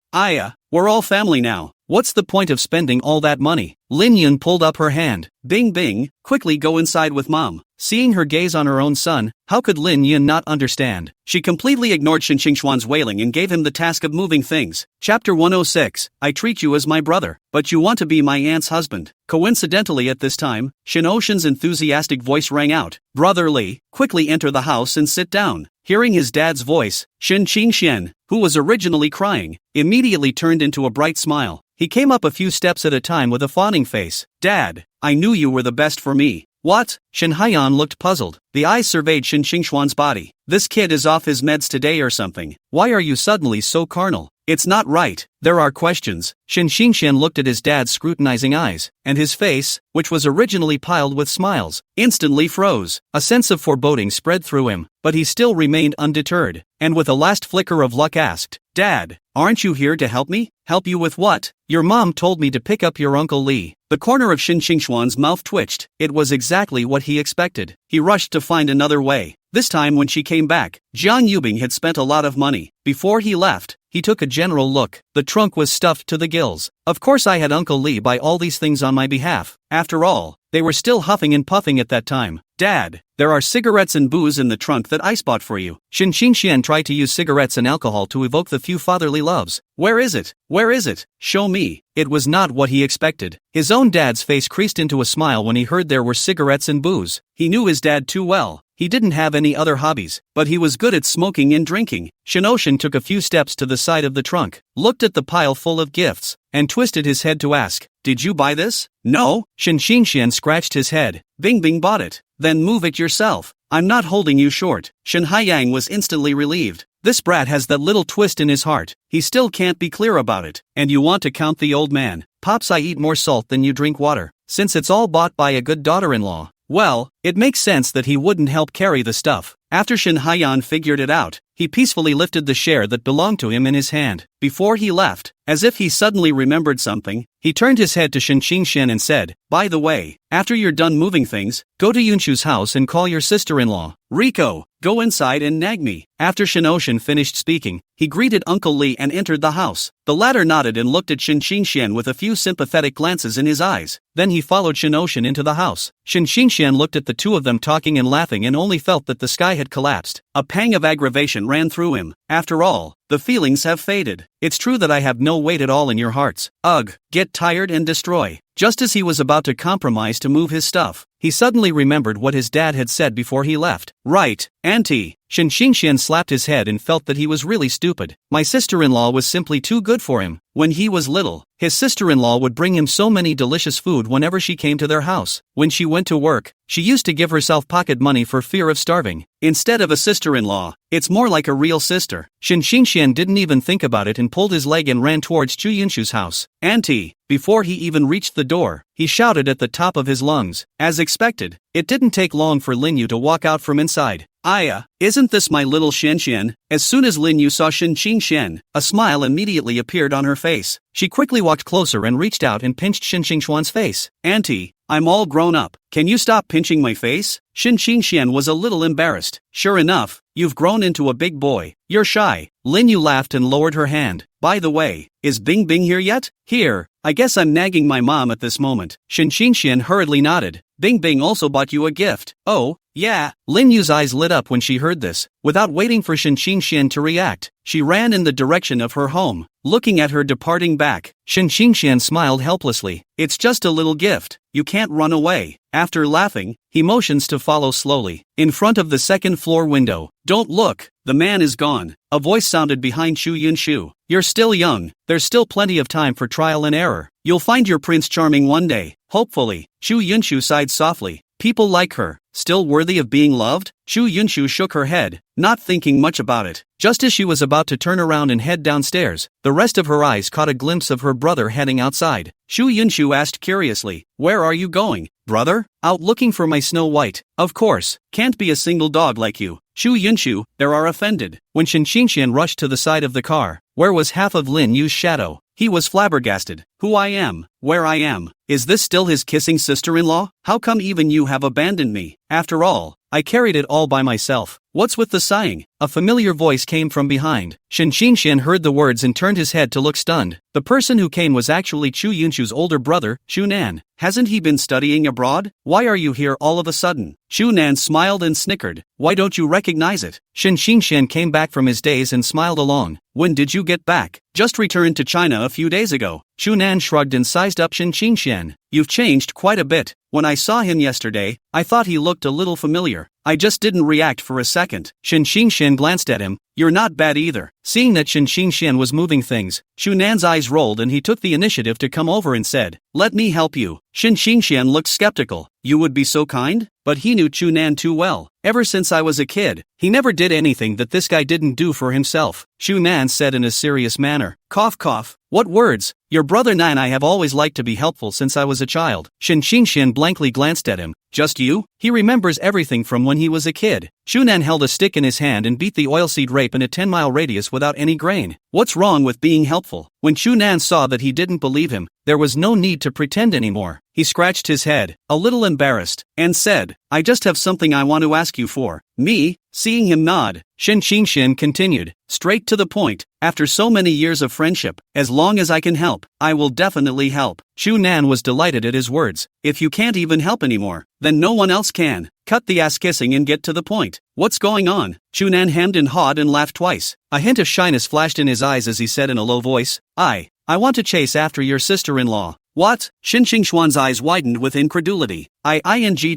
We're all family now. What's the point of spending all that money? Lin Yun pulled up her hand. Bing Bing, quickly go inside with Mom. Seeing her gaze on her own son, how could Lin Yun not understand? She completely ignored Shin Xingxuan's wailing and gave him the task of moving things. Chapter 106, I treat you as my brother, but you want to be my aunt's husband. Coincidentally at this time, Shin Ocean's enthusiastic voice rang out. Brother Li, quickly enter the house and sit down. Hearing his dad's voice, Shen Qingxian, who was originally crying, immediately turned into a bright smile. He came up a few steps at a time with a fawning face. Dad, I knew you were the best for me. What? Shen Haiyan looked puzzled. The eyes surveyed Shen Qingxuan's body. This kid is off his meds today or something. Why are you suddenly so carnal? It's not right. There are questions. Shen Qingxian looked at his dad's scrutinizing eyes, and his face, which was originally piled with smiles, instantly froze. A sense of foreboding spread through him, but he still remained undeterred, and with a last flicker of luck asked, Dad, aren't you here to help me? Help you with what? Your mom told me to pick up your Uncle Li. The corner of Shen Qingxuan's mouth twitched. It was exactly what he expected. He rushed to find another way. This time when she came back, Jiang Yubing had spent a lot of money. Before he left, he took a general look. The trunk was stuffed to the gills. Of course I had Uncle Li buy all these things on my behalf. After all, they were still huffing and puffing at that time. Dad, there are cigarettes and booze in the trunk that I bought for you. Shen Qingxian tried to use cigarettes and alcohol to evoke the few fatherly loves. Where is it? Where is it? Show me. It was not what he expected. His own dad's face creased into a smile when he heard there were cigarettes and booze. He knew his dad too well. He didn't have any other hobbies, but he was good at smoking and drinking. Shinoshin took a few steps to the side of the trunk, looked at the pile full of gifts, and twisted his head to ask, Did you buy this? No? Shen Qingxian scratched his head. Bing Bing bought it. Then move it yourself. I'm not holding you short. Shen Haiyang was instantly relieved. This brat has that little twist in his heart. He still can't be clear about it. And you want to count the old man. Pops, I eat more salt than you drink water. Since it's all bought by a good daughter-in-law, well, it makes sense that he wouldn't help carry the stuff. After Shen Haiyan figured it out, he peacefully lifted the share that belonged to him in his hand. Before he left, as if he suddenly remembered something, he turned his head to Shen Qingxian and said, By the way, after you're done moving things, go to Yunshu's house and call your sister-in-law. Rico, go inside and nag me. After Shinoshin finished speaking, he greeted Uncle Li and entered the house. The latter nodded and looked at Shen Qingxian with a few sympathetic glances in his eyes. Then he followed Shinoshin into the house. Shen Qingxian looked at the two of them talking and laughing and only felt that the sky had collapsed. A pang of aggravation ran through him. After all, the feelings have faded. It's true that I have no weight at all in your hearts. Ugh, get tired and destroy. Just as he was about to compromise to move his stuff, he suddenly remembered what his dad had said before he left. Right, Auntie. Shen Qingxian slapped his head and felt that he was really stupid. My sister-in-law was simply too good for him. When he was little, his sister-in-law would bring him so many delicious food whenever she came to their house. When she went to work, she used to give herself pocket money for fear of starving. Instead of a sister-in-law, it's more like a real sister. Shen Qingxian didn't even think about it and pulled his leg and ran towards Chu Yunshu's house. Auntie! Before he even reached the door, he shouted at the top of his lungs. As expected, it didn't take long for Lin Yu to walk out from inside. Aya, isn't this my little Shen? As soon as Lin Yu saw Shen Qingxian, a smile immediately appeared on her face. She quickly walked closer and reached out and pinched Shen Qingxuan's face. Auntie, I'm all grown up. Can you stop pinching my face? Shen Qingxian was a little embarrassed. Sure enough, you've grown into a big boy. You're shy. Lin Yu laughed and lowered her hand. By the way, is Bing Bing here yet? Here. I guess I'm nagging my mom at this moment. Shen Qingxian hurriedly nodded. Bing Bing also bought you a gift. Oh, yeah. Lin Yu's eyes lit up when she heard this. Without waiting for Shen Qingxian to react, she ran in the direction of her home. Looking at her departing back, Shen Qingxian smiled helplessly. It's just a little gift. You can't run away. After laughing, he motions to follow slowly. In front of the second-floor window. Don't look. The man is gone. A voice sounded behind Chu Yunshu. You're still young. There's still plenty of time for trial and error. You'll find your Prince Charming one day. Hopefully. Chu Yunshu sighed softly. People like her. Still worthy of being loved? Chu Yunshu shook her head, not thinking much about it. Just as she was about to turn around and head downstairs, the rest of her eyes caught a glimpse of her brother heading outside. Chu Yunshu asked curiously, Where are you going, brother? Out looking for my Snow White. Of course, can't be a single dog like you. Chu Yunshu, they are offended. When Shen Qingxian rushed to the side of the car, where was half of Lin Yu's shadow, he was flabbergasted. Who I am, where I am. Is this still his kissing sister-in-law? How come even you have abandoned me? After all, I carried it all by myself. What's with the sighing? A familiar voice came from behind. Shen Qingxian heard the words and turned his head to look stunned. The person who came was actually Chu Yunshu's older brother, Chu Nan. Hasn't he been studying abroad? Why are you here all of a sudden? Chu Nan smiled and snickered. Why don't you recognize it? Shen Qingxian came back from his daze and smiled along. when did you get back? Just returned to China a few days ago. Shunan shrugged and sized up Shen Qingxian. You've changed quite a bit. When I saw him yesterday, I thought he looked a little familiar. I just didn't react for a second. Shen Qingxian glanced at him. You're not bad either. Seeing that Shen Qingxian was moving things, Shunan's eyes rolled and he took the initiative to come over and said, let me help you. Shen Qingxian looked skeptical. You would be so kind? But he knew Shunan too well. Ever since I was a kid, he never did anything that this guy didn't do for himself. Shunan said in a serious manner. Cough cough. What words? Your brother and I have always liked to be helpful since I was a child. Shen Qingxian blankly glanced at him. Just you? He remembers everything from when he was a kid. Shunan held a stick in his hand and beat the oilseed rape in a 10-mile radius without any grain. What's wrong with being helpful? When Shunan saw that he didn't believe him, there was no need to pretend anymore. He scratched his head, a little embarrassed, and said, I just have something I want to ask you for. Me? Seeing him nod, Shen Qingxian continued, straight to the point. After so many years of friendship, as long as I can help, I will definitely help. Shunan was delighted at his words. If you can't even help anymore, then no one else can. Cut the ass kissing and get to the point. What's going on? Shunan hemmed and hawed and laughed twice. A hint of shyness flashed in his eyes as he said in a low voice, I want to chase after your sister-in-law. What? Shen Qingxuan's eyes widened with incredulity. I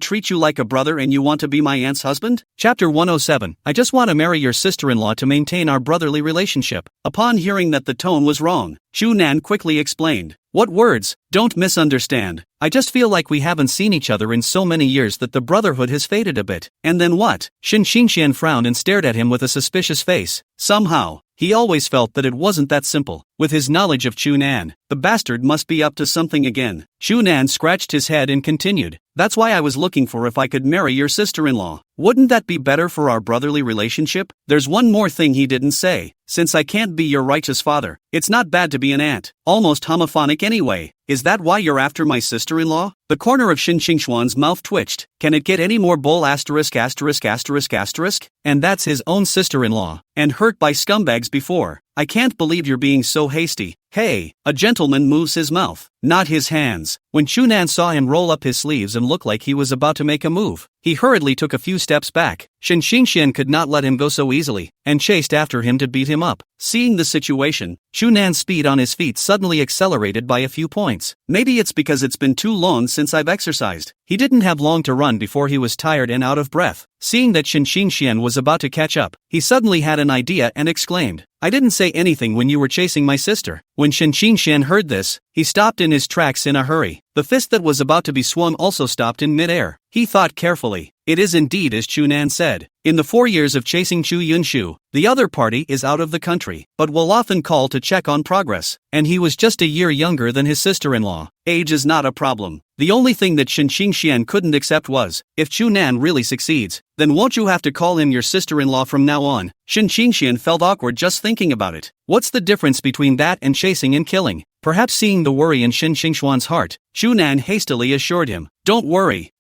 treat you like a brother and you want to be my aunt's husband? Chapter 107. I just want to marry your sister-in-law to maintain our brotherly relationship. Upon hearing that the tone was wrong, Shunan quickly explained. What words? Don't misunderstand. I just feel like we haven't seen each other in so many years that the brotherhood has faded a bit. And then what? Shen Qingxian frowned and stared at him with a suspicious face. Somehow, he always felt that it wasn't that simple. With his knowledge of Shunan, the bastard must be up to something again. Shunan scratched his head and continued. That's why I was looking for if I could marry your sister-in-law. Wouldn't that be better for our brotherly relationship? There's one more thing he didn't say. Since I can't be your righteous father, it's not bad to be an aunt. Almost homophonic anyway. Is that why you're after my sister-in-law? The corner of Shen Qingxuan's mouth twitched. Can it get any more bull asterisk asterisk asterisk asterisk? And that's his own sister-in-law. And hurt by scumbags before. I can't believe you're being so hasty. Hey, a gentleman moves his mouth, not his hands. When Shunan saw him roll up his sleeves and look like he was about to make a move, he hurriedly took a few steps back. Shen Qingxian could not let him go so easily, and chased after him to beat him up. Seeing the situation, Shunan's speed on his feet suddenly accelerated by a few points. Maybe it's because it's been too long since I've exercised. He didn't have long to run before he was tired and out of breath. Seeing that Shen Qingxian was about to catch up, he suddenly had an idea and exclaimed, I didn't say anything when you were chasing my sister. When Shen Qingxian heard this, he stopped in his tracks in a hurry. The fist that was about to be swung also stopped in midair. He thought carefully. It is indeed as Shunan said. In the 4 years of chasing Chu Yunshu, the other party is out of the country, but will often call to check on progress, and he was just a year younger than his sister-in-law. Age is not a problem. The only thing that Shen Qingxian couldn't accept was, if Shunan really succeeds, then won't you have to call him your sister-in-law from now on? Shen Qingxian felt awkward just thinking about it. What's the difference between that and chasing and killing? Perhaps seeing the worry in Shen Qingxuan's heart, Shunan hastily assured him, Don't worry.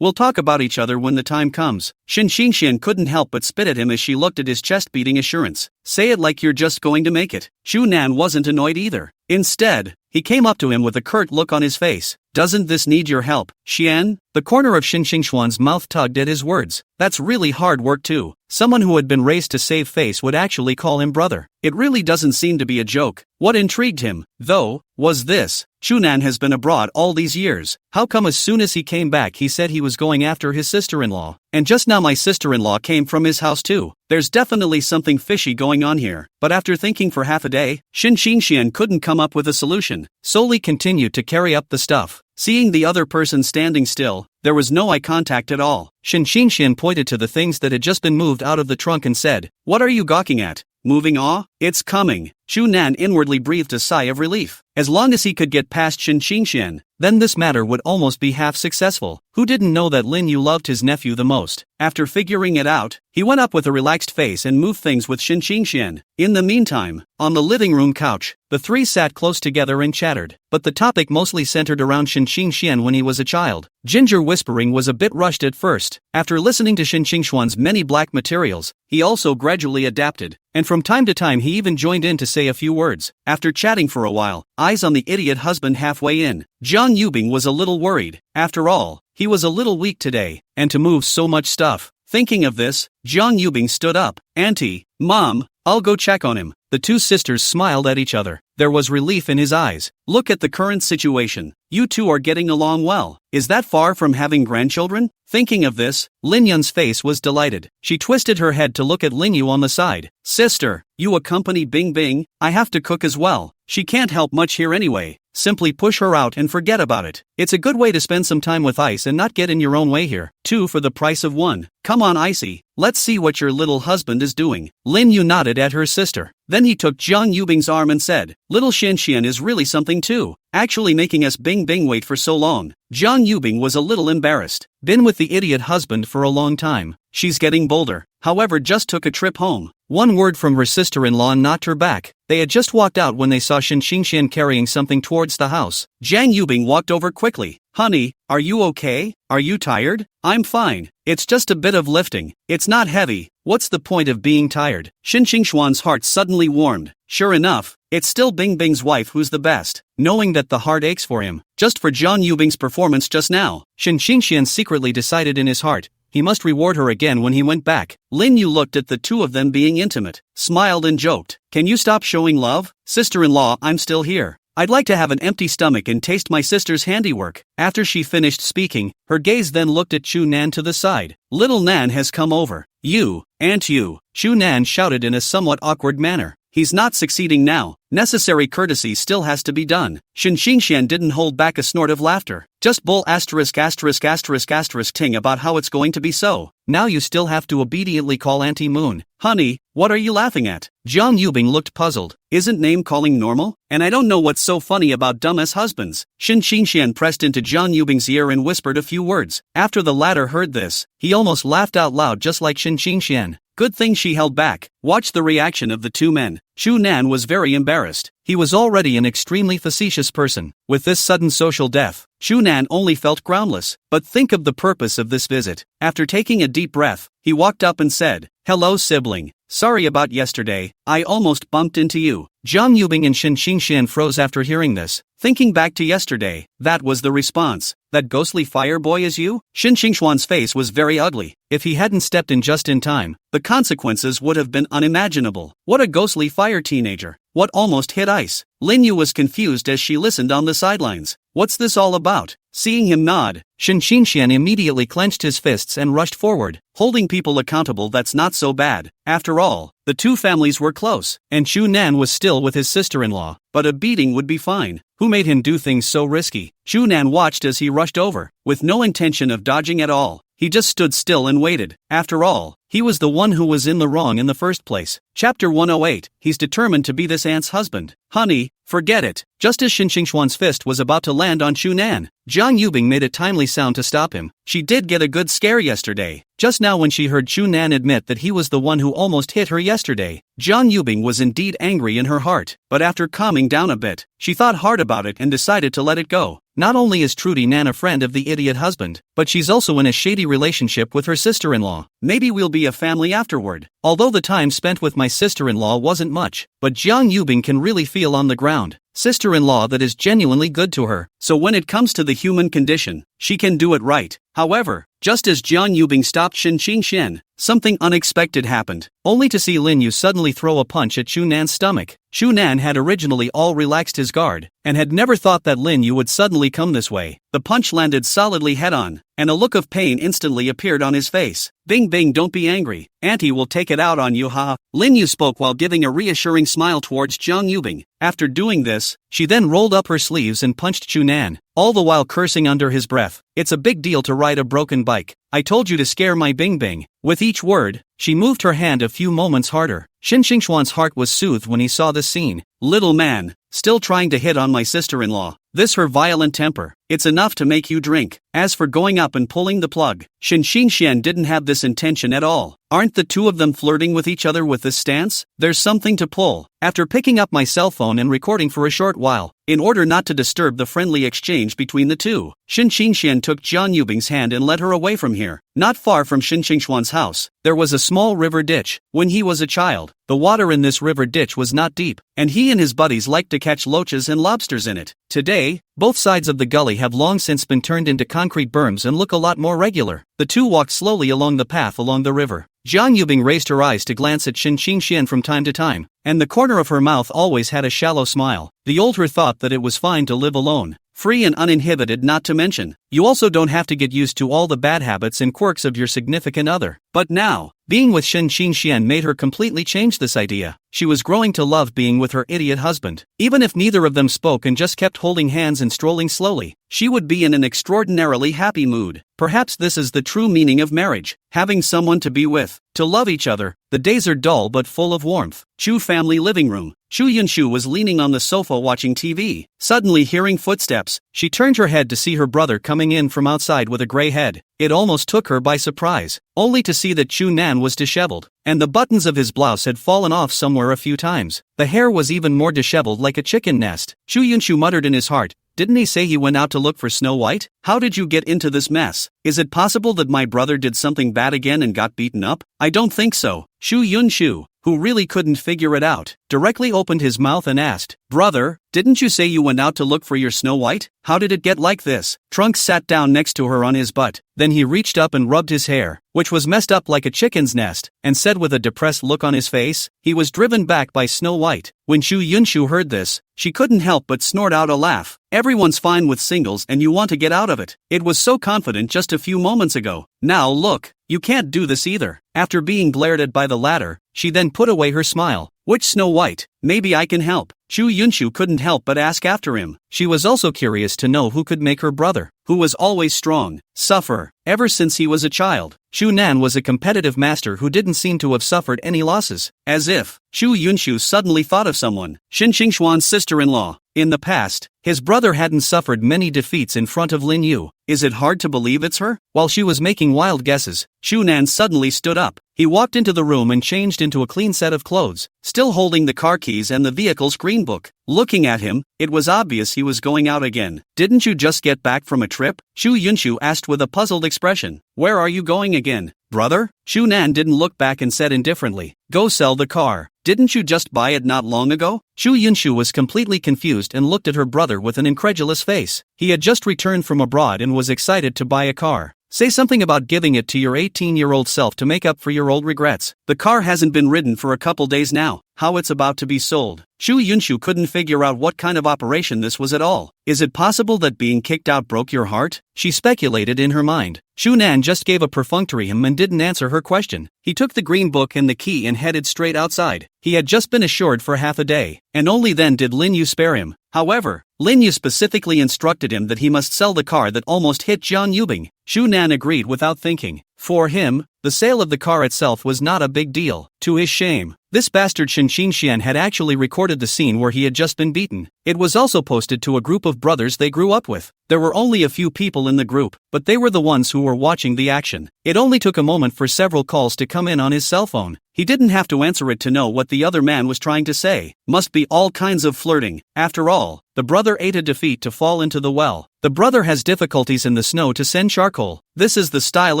We'll talk about each other when the time comes. Shen Qingxian couldn't help but spit at him as she looked at his chest-beating assurance. Say it like you're just going to make it. Shunan wasn't annoyed either. Instead, he came up to him with a curt look on his face. Doesn't this need your help, Xian? The corner of Shen Qingxuan's mouth tugged at his words. That's really hard work too. Someone who had been raised to save face would actually call him brother. It really doesn't seem to be a joke. What intrigued him, though, was this. Shunan has been abroad all these years. How come as soon as he came back he said he was going after his sister-in-law? And just now my sister-in-law came from his house too. There's definitely something fishy going on here. But after thinking for half a day, Shen Qingxian couldn't come up with a solution. Solely continued to carry up the stuff. Seeing the other person standing still, there was no eye contact at all. Shen Qingxian pointed to the things that had just been moved out of the trunk and said, What are you gawking at? Moving awe? It's coming. Shunan inwardly breathed a sigh of relief. As long as he could get past Shen Qingxian, then this matter would almost be half successful. Who didn't know that Lin Yu loved his nephew the most? After figuring it out, he went up with a relaxed face and moved things with Shen Qingxian. In the meantime, on the living room couch, the three sat close together and chattered. But the topic mostly centered around Shen Qingxian when he was a child. Ginger whispering was a bit rushed at first. After listening to Shen Qingxuan's many black materials, he also gradually adapted. And from time to time he even joined in to say a few words. After chatting for a while, eyes on the idiot husband halfway in, Jiang Yubing was a little worried. After all, he was a little weak today, and to move so much stuff, Thinking of this, Jiang Yubing stood up. Auntie, Mom, I'll go check on him. The two sisters smiled at each other. There was relief in his eyes. Look at the current situation. You two are getting along well. Is that far from having grandchildren? Thinking of this, Lin Yun's face was delighted. She twisted her head to look at Lin Yu on the side. Sister, you accompany Bing Bing? I have to cook as well. She can't help much here anyway. Simply push her out and forget about it. It's a good way to spend some time with Ice and not get in your own way here. 2 for the price of 1. Come on, Icy. Let's see what your little husband is doing. Lin Yu nodded at her sister. Then he took Jiang Yubing's arm and said, Little Xian is really something too. Actually making us Bing Bing wait for so long. Jiang Yubing was a little embarrassed. Been with the idiot husband for a long time. She's getting bolder. However, just took a trip home. One word from her sister-in-law knocked her back. They had just walked out when they saw Shen Xingxian carrying something towards the house. Jiang Yubing walked over quickly. Honey, are you okay? Are you tired? I'm fine. It's just a bit of lifting. It's not heavy. What's the point of being tired? Shen Xingxuan's heart suddenly warmed. Sure enough, it's still Bing Bing's wife who's the best. Knowing that the heart aches for him, just for Jiang Yubing's performance just now, Shen Xingxian secretly decided in his heart, he must reward her again when he went back. Lin Yu looked at the two of them being intimate, smiled and joked. Can you stop showing love? Sister-in-law, I'm still here. I'd like to have an empty stomach and taste my sister's handiwork. After she finished speaking, her gaze then looked at Chu Nan to the side. Little Nan has come over. You, Aunt you, Chu Nan shouted in a somewhat awkward manner. He's not succeeding now. Necessary courtesy still has to be done. Shen Xingxian didn't hold back a snort of laughter. Just bull ting about how it's going to be so. Now you still have to obediently call Auntie Moon. Honey, what are you laughing at? Jiang Yubing looked puzzled. Isn't name calling normal? And I don't know what's so funny about dumbass husbands. Shen Xingxian pressed into Jiang Yubing's ear and whispered a few words. After the latter heard this, he almost laughed out loud just like Shen Xingxian. Good thing she held back. Watch the reaction of the two men. Chu Nan was very embarrassed. He was already an extremely facetious person. With this sudden social death, Chu Nan only felt groundless. But think of the purpose of this visit. After taking a deep breath, he walked up and said, Hello sibling. Sorry about yesterday, I almost bumped into you. Jiang Yubing and Shen Xingxian froze after hearing this. Thinking back to yesterday, that was the response. That ghostly fire boy is you? Shen Xingxuan's face was very ugly. If he hadn't stepped in just in time, the consequences would have been unimaginable. What a ghostly fire teenager. What almost hit Ice? Lin Yu was confused as she listened on the sidelines. What's this all about? Seeing him nod, Shen Xingxian immediately clenched his fists and rushed forward. Holding people accountable, that's not so bad. After all, the two families were close, and Chu Nan was still with his sister-in-law. But a beating would be fine. Who made him do things so risky? Chu Nan watched as he rushed over, with no intention of dodging at all. He just stood still and waited. After all, he was the one who was in the wrong in the first place. Chapter 108, he's determined to be this aunt's husband. Honey, forget it. Just as Shen Xingxuan's fist was about to land on Chu Nan, Jiang Yubing made a timely sound to stop him. She did get a good scare yesterday. Just now when she heard Chu Nan admit that he was the one who almost hit her yesterday, Jiang Yubing was indeed angry in her heart. But after calming down a bit, she thought hard about it and decided to let it go. Not only is Trudy Nan a friend of the idiot husband, but she's also in a shady relationship with her sister-in-law. Maybe we'll be a family afterward. Although the time spent with my sister-in-law wasn't much, but Jiang Yubing can really feel on the ground. Sister-in-law that is genuinely good to her. So when it comes to the human condition, she can do it right. However, just as Jiang Yubing stopped Shen Xingxian, something unexpected happened, only to see Lin Yu suddenly throw a punch at Chu Nan's stomach. Chu Nan had originally all relaxed his guard, and had never thought that Lin Yu would suddenly come this way. The punch landed solidly head-on, and a look of pain instantly appeared on his face. Bing Bing, don't be angry. Auntie will take it out on you, ha. Lin Yu spoke while giving a reassuring smile towards Jiang Yubing. After doing this, she then rolled up her sleeves and punched Chu Nan, all the while cursing under his breath. It's a big deal to ride a broken bike. I told you to scare my Bing Bing. With each word, she moved her hand a few moments harder. Shen Xingxuan's heart was soothed when he saw this scene. Little man, still trying to hit on my sister-in-law. This her violent temper. It's enough to make you drink. As for going up and pulling the plug, Shen Xingxian didn't have this intention at all. Aren't the two of them flirting with each other with this stance? There's something to pull. After picking up my cell phone and recording for a short while, in order not to disturb the friendly exchange between the two, Shen Xingxian took Jiang Yubing's hand and led her away from here. Not far from Shen Xingxuan's house, there was a small river ditch. When he was a child, the water in this river ditch was not deep, and he and his buddies liked to catch loaches and lobsters in it. Today, both sides of the gully have long since been turned into concrete berms and look a lot more regular. The two walked slowly along the path along the river. Jiang Yubing raised her eyes to glance at Shen Qingxian from time to time, and the corner of her mouth always had a shallow smile. The older thought that it was fine to live alone, free and uninhibited, not to mention, you also don't have to get used to all the bad habits and quirks of your significant other. But now, being with Shen Qingxian made her completely change this idea. She was growing to love being with her idiot husband. Even if neither of them spoke and just kept holding hands and strolling slowly, she would be in an extraordinarily happy mood. Perhaps this is the true meaning of marriage, having someone to be with, to love each other. The days are dull but full of warmth. Chu family living room. Chu Yunshu was leaning on the sofa watching TV. Suddenly hearing footsteps, she turned her head to see her brother coming in from outside with a gray head. It almost took her by surprise, only to see that Chu Nan was disheveled, and the buttons of his blouse had fallen off somewhere a few times. The hair was even more disheveled, like a chicken nest. Chu Yunshu muttered in his heart, "Didn't he say he went out to look for Snow White? How did you get into this mess? Is it possible that my brother did something bad again and got beaten up? I don't think so." Shu Yunshu, who really couldn't figure it out, directly opened his mouth and asked, "Brother, didn't you say you went out to look for your Snow White? How did it get like this?" Trunks sat down next to her on his butt, then he reached up and rubbed his hair, which was messed up like a chicken's nest, and said with a depressed look on his face, "He was driven back by Snow White." When Shu Yunshu heard this, she couldn't help but snort out a laugh. Everyone's fine with singles and you want to get out of it. It was so confident just a few moments ago. Now look, you can't do this either. After being glared at by the latter, she then put away her smile. "Which Snow White? Maybe I can help." Chu Yunshu couldn't help but ask after him. She was also curious to know who could make her brother, who was always strong, suffer, ever since he was a child. Shu Nan was a competitive master who didn't seem to have suffered any losses. As if, Chu Yunshu suddenly thought of someone, Shen Qingxuan's sister-in-law. In the past, his brother hadn't suffered many defeats in front of Lin Yu. Is it hard to believe it's her? While she was making wild guesses, Shu Nan suddenly stood up. He walked into the room and changed into a clean set of clothes, still holding the car keys and the vehicle's green book. Looking at him, it was obvious he was going out again. "Didn't you just get back from a trip?" Shu Yunshu asked with a puzzled expression. "Where are you going again, brother?" Shu Nan didn't look back and said indifferently, "Go sell the car. Didn't you just buy it not long ago?" Shu Yunshu was completely confused and looked at her brother with an incredulous face. He had just returned from abroad and was excited to buy a car. Say something about giving it to your 18-year-old self to make up for your old regrets. The car hasn't been ridden for a couple days now. How it's about to be sold. Shu Yunshu couldn't figure out what kind of operation this was at all. Is it possible that being kicked out broke your heart? She speculated in her mind. Shu Nan just gave a perfunctory and didn't answer her question. He took the green book and the key and headed straight outside. He had just been assured for half a day, and only then did Lin Yu spare him. However, Lin Yu specifically instructed him that he must sell the car that almost hit Jiang Yubing. Shu Nan agreed without thinking. For him, the sale of the car itself was not a big deal. To his shame, this bastard Shen Qingxian had actually recorded the scene where he had just been beaten. It was also posted to a group of brothers they grew up with. There were only a few people in the group, but they were the ones who were watching the action. It only took a moment for several calls to come in on his cell phone. He didn't have to answer it to know what the other man was trying to say. Must be all kinds of flirting. After all, the brother ate a defeat to fall into the well. The brother has difficulties in the snow to send charcoal. This is the style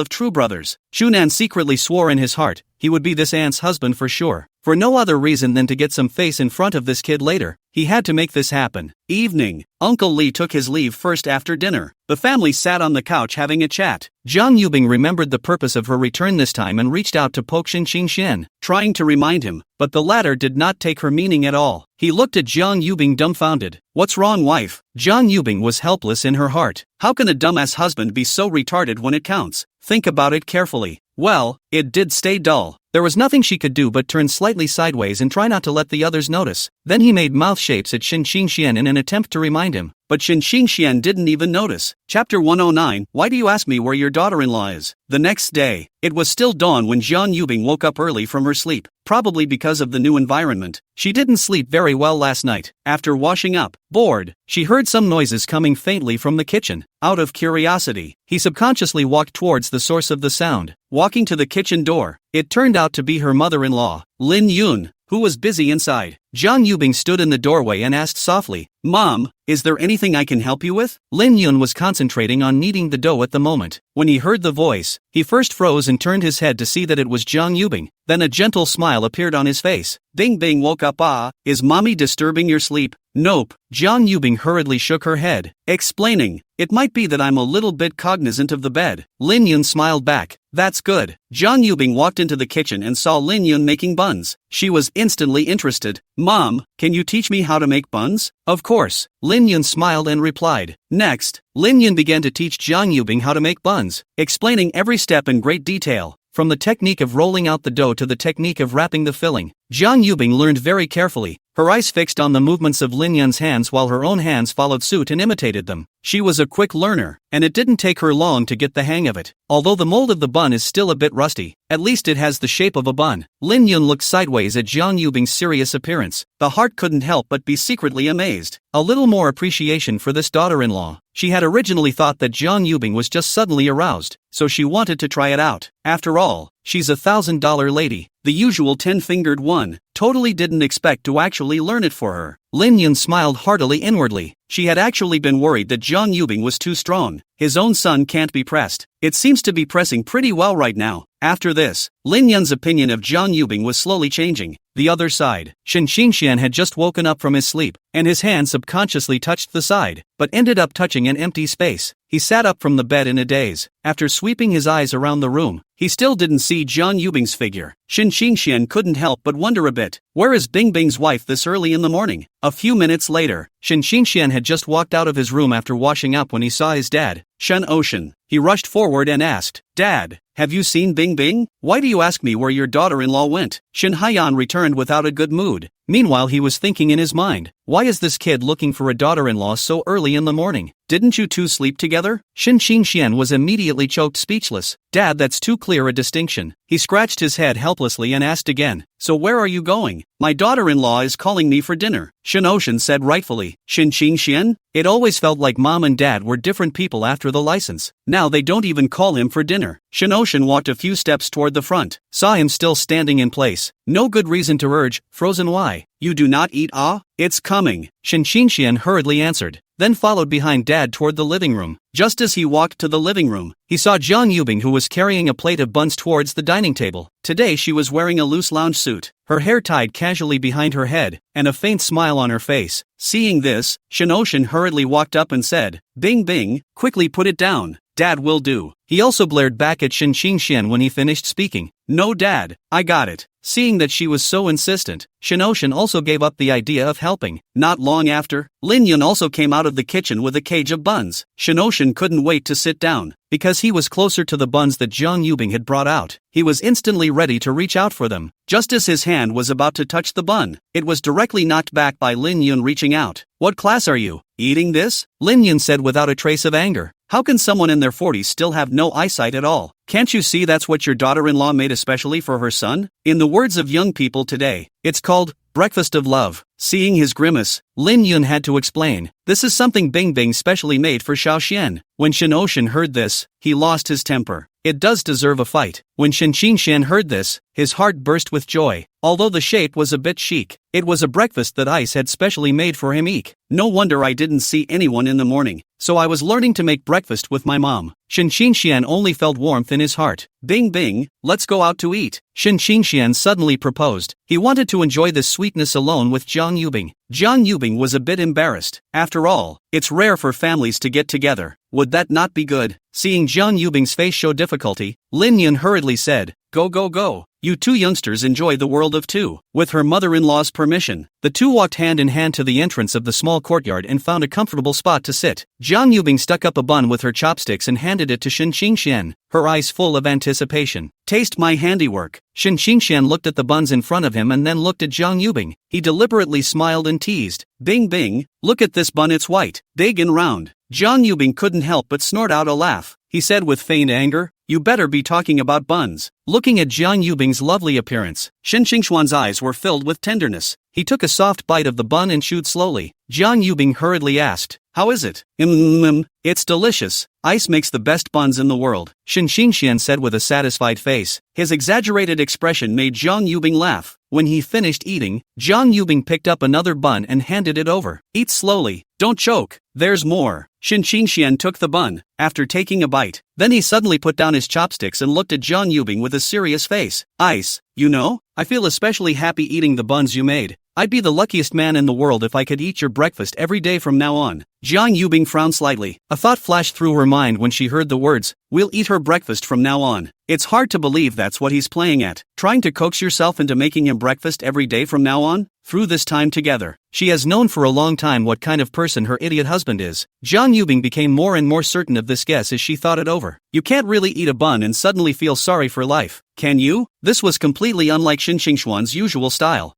of true brothers. Shu Nan secretly swore in his heart, he would be this aunt's husband for sure. For no other reason than to get some face in front of this kid later. He had to make this happen. Evening. Uncle Li took his leave first after dinner. The family sat on the couch having a chat. Jiang Yubing remembered the purpose of her return this time and reached out to poke Shen Qingxian, trying to remind him, but the latter did not take her meaning at all. He looked at Jiang Yubing dumbfounded. "What's wrong, wife?" Jiang Yubing was helpless in her heart. How can a dumbass husband be so retarded when it counts? Think about it carefully. Well, it did stay dull. There was nothing she could do but turn slightly sideways and try not to let the others notice. Then he made mouth shapes at Shen Qingxian in an attempt to remind him, but Shen Qingxian didn't even notice. Chapter 109, Why do you ask me where your daughter-in-law is? The next day, it was still dawn when Jiang Yubing woke up early from her sleep, probably because of the new environment. She didn't sleep very well last night. After washing up, bored, she heard some noises coming faintly from the kitchen. Out of curiosity, he subconsciously walked towards the source of the sound. Walking to the kitchen door, it turned out to be her mother-in-law, Lin Yun, who was busy inside. Jiang Yubing stood in the doorway and asked softly, "Mom, is there anything I can help you with?" Lin Yun was concentrating on kneading the dough at the moment. When he heard the voice, he first froze and turned his head to see that it was Jiang Yubing. Then a gentle smile appeared on his face. "Bing Bing woke up. Is mommy disturbing your sleep?" "Nope." Jiang Yubing hurriedly shook her head, explaining, "It might be that I'm a little bit cognizant of the bed." Lin Yun smiled back. "That's good." Jiang Yubing walked into the kitchen and saw Lin Yun making buns. She was instantly interested. "Mom, can you teach me how to make buns?" "Of course." Lin Yun smiled and replied. Next, Lin Yun began to teach Jiang Yubing how to make buns, explaining every step in great detail, from the technique of rolling out the dough to the technique of wrapping the filling. Jiang Yubing learned very carefully, her eyes fixed on the movements of Lin Yun's hands while her own hands followed suit and imitated them. She was a quick learner, and it didn't take her long to get the hang of it. Although the mold of the bun is still a bit rusty, at least it has the shape of a bun. Lin Yun looked sideways at Jiang Yubing's serious appearance. The heart couldn't help but be secretly amazed. A little more appreciation for this daughter-in-law. She had originally thought that Jiang Yubing was just suddenly aroused, so she wanted to try it out. After all, she's a $1,000 lady, the usual 10-fingered one. Totally didn't expect to actually learn it for her. Lin Yun smiled heartily inwardly. She had actually been worried that Jiang Yubing was too strong. His own son can't be pressed. It seems to be pressing pretty well right now. After this, Lin Yun's opinion of Jiang Yubing was slowly changing. The other side, Shen Xingxian had just woken up from his sleep, and his hand subconsciously touched the side, but ended up touching an empty space. He sat up from the bed in a daze. After sweeping his eyes around the room, he still didn't see Jiang Yubing's figure. Shen Xingxian couldn't help but wonder a bit. Where is Bing Bing's wife this early in the morning? A few minutes later, Shen Xingxian had just walked out of his room after washing up when he saw his dad, Shen Ocean. He rushed forward and asked, "Dad, have you seen Bing Bing? Why do you ask me where your daughter-in-law went?" Shen Haiyan returned without a good mood. Meanwhile, he was thinking in his mind, why is this kid looking for a daughter-in-law so early in the morning? Didn't you two sleep together? Shen Xingxian was immediately choked speechless. Dad, that's too clear a distinction. He scratched his head helplessly and asked again, "So where are you going?" "My daughter-in-law is calling me for dinner," Shen Ocean said rightfully. Shen Xingxian? It always felt like mom and dad were different people after the license. Now they don't even call him for dinner. Shen Ocean walked a few steps toward the front, saw him still standing in place. No good reason to urge, "Frozen, why? You do not eat? It's coming," Shen Xingxian hurriedly answered, then followed behind dad toward the living room. Just as he walked to the living room, he saw Jiang Yubing, who was carrying a plate of buns towards the dining table. Today she was wearing a loose lounge suit, her hair tied casually behind her head, and a faint smile on her face. Seeing this, Shen Ocean hurriedly walked up and said, "Bing Bing, quickly put it down. Dad will do." He also blared back at Shen Xingxian when he finished speaking. "No dad, I got it." Seeing that she was so insistent, Shen Ocean also gave up the idea of helping. Not long after, Lin Yun also came out of the kitchen with a cage of buns. Shen Ocean couldn't wait to sit down. Because he was closer to the buns that Jiang Yubing had brought out, he was instantly ready to reach out for them. Just as his hand was about to touch the bun, it was directly knocked back by Lin Yun reaching out. "What class are you? Eating this?" Lin Yun said without a trace of anger. "How can someone in their 40s still have no eyesight at all? Can't you see that's what your daughter-in-law made especially for her son?" In the words of young people today, it's called breakfast of love. Seeing his grimace, Lin Yun had to explain, "This is something Bing Bing specially made for Xiao Xian." When Shen Ocean heard this, he lost his temper. It does deserve a fight. When Shen Xingxian heard this, his heart burst with joy. Although the shape was a bit chic, it was a breakfast that Ice had specially made for him. Eek. No wonder I didn't see anyone in the morning. So I was learning to make breakfast with my mom. Shen Xingxian only felt warmth in his heart. "Bing Bing, let's go out to eat," Shen Xingxian suddenly proposed. He wanted to enjoy this sweetness alone with Jiang Yubing. Jiang Yubing was a bit embarrassed. After all, it's rare for families to get together. Would that not be good? Seeing Jiang Yubing's face show difficulty, Lin Yun hurriedly said, "Go go go. You two youngsters enjoy the world of two." With her mother-in-law's permission, the two walked hand in hand to the entrance of the small courtyard and found a comfortable spot to sit. Jiang Yubing stuck up a bun with her chopsticks and handed it to Shen Xingxian, her eyes full of anticipation. "Taste my handiwork." Shen Xingxian looked at the buns in front of him and then looked at Jiang Yubing. He deliberately smiled and teased, "Bing Bing, look at this bun, it's white, big and round." Jiang Yubing couldn't help but snort out a laugh. He said with feigned anger, "You better be talking about buns." Looking at Jiang Yubing's lovely appearance, Shen Xingxuan's eyes were filled with tenderness. He took a soft bite of the bun and chewed slowly. Jiang Yubing hurriedly asked, "How is it?" It's delicious. Ice makes the best buns in the world," Shen Xingxian said with a satisfied face. His exaggerated expression made Jiang Yubing laugh. When he finished eating, Jiang Yubing picked up another bun and handed it over. Eat slowly, don't choke, there's more. Shen Qingxian took the bun, after taking a bite. Then he suddenly put down his chopsticks and looked at Jiang Yubing with a serious face. Ice, you know, I feel especially happy eating the buns you made. I'd be the luckiest man in the world if I could eat your breakfast every day from now on. Jiang Yubing frowned slightly. A thought flashed through her mind when she heard the words, "We'll eat her breakfast from now on." It's hard to believe that's what he's playing at. Trying to coax yourself into making him breakfast every day from now on? Through this time together, she has known for a long time what kind of person her idiot husband is. Jiang Yubing became more and more certain of this guess as she thought it over. You can't really eat a bun and suddenly feel sorry for life, can you? This was completely unlike Shen Qingxuan's usual style.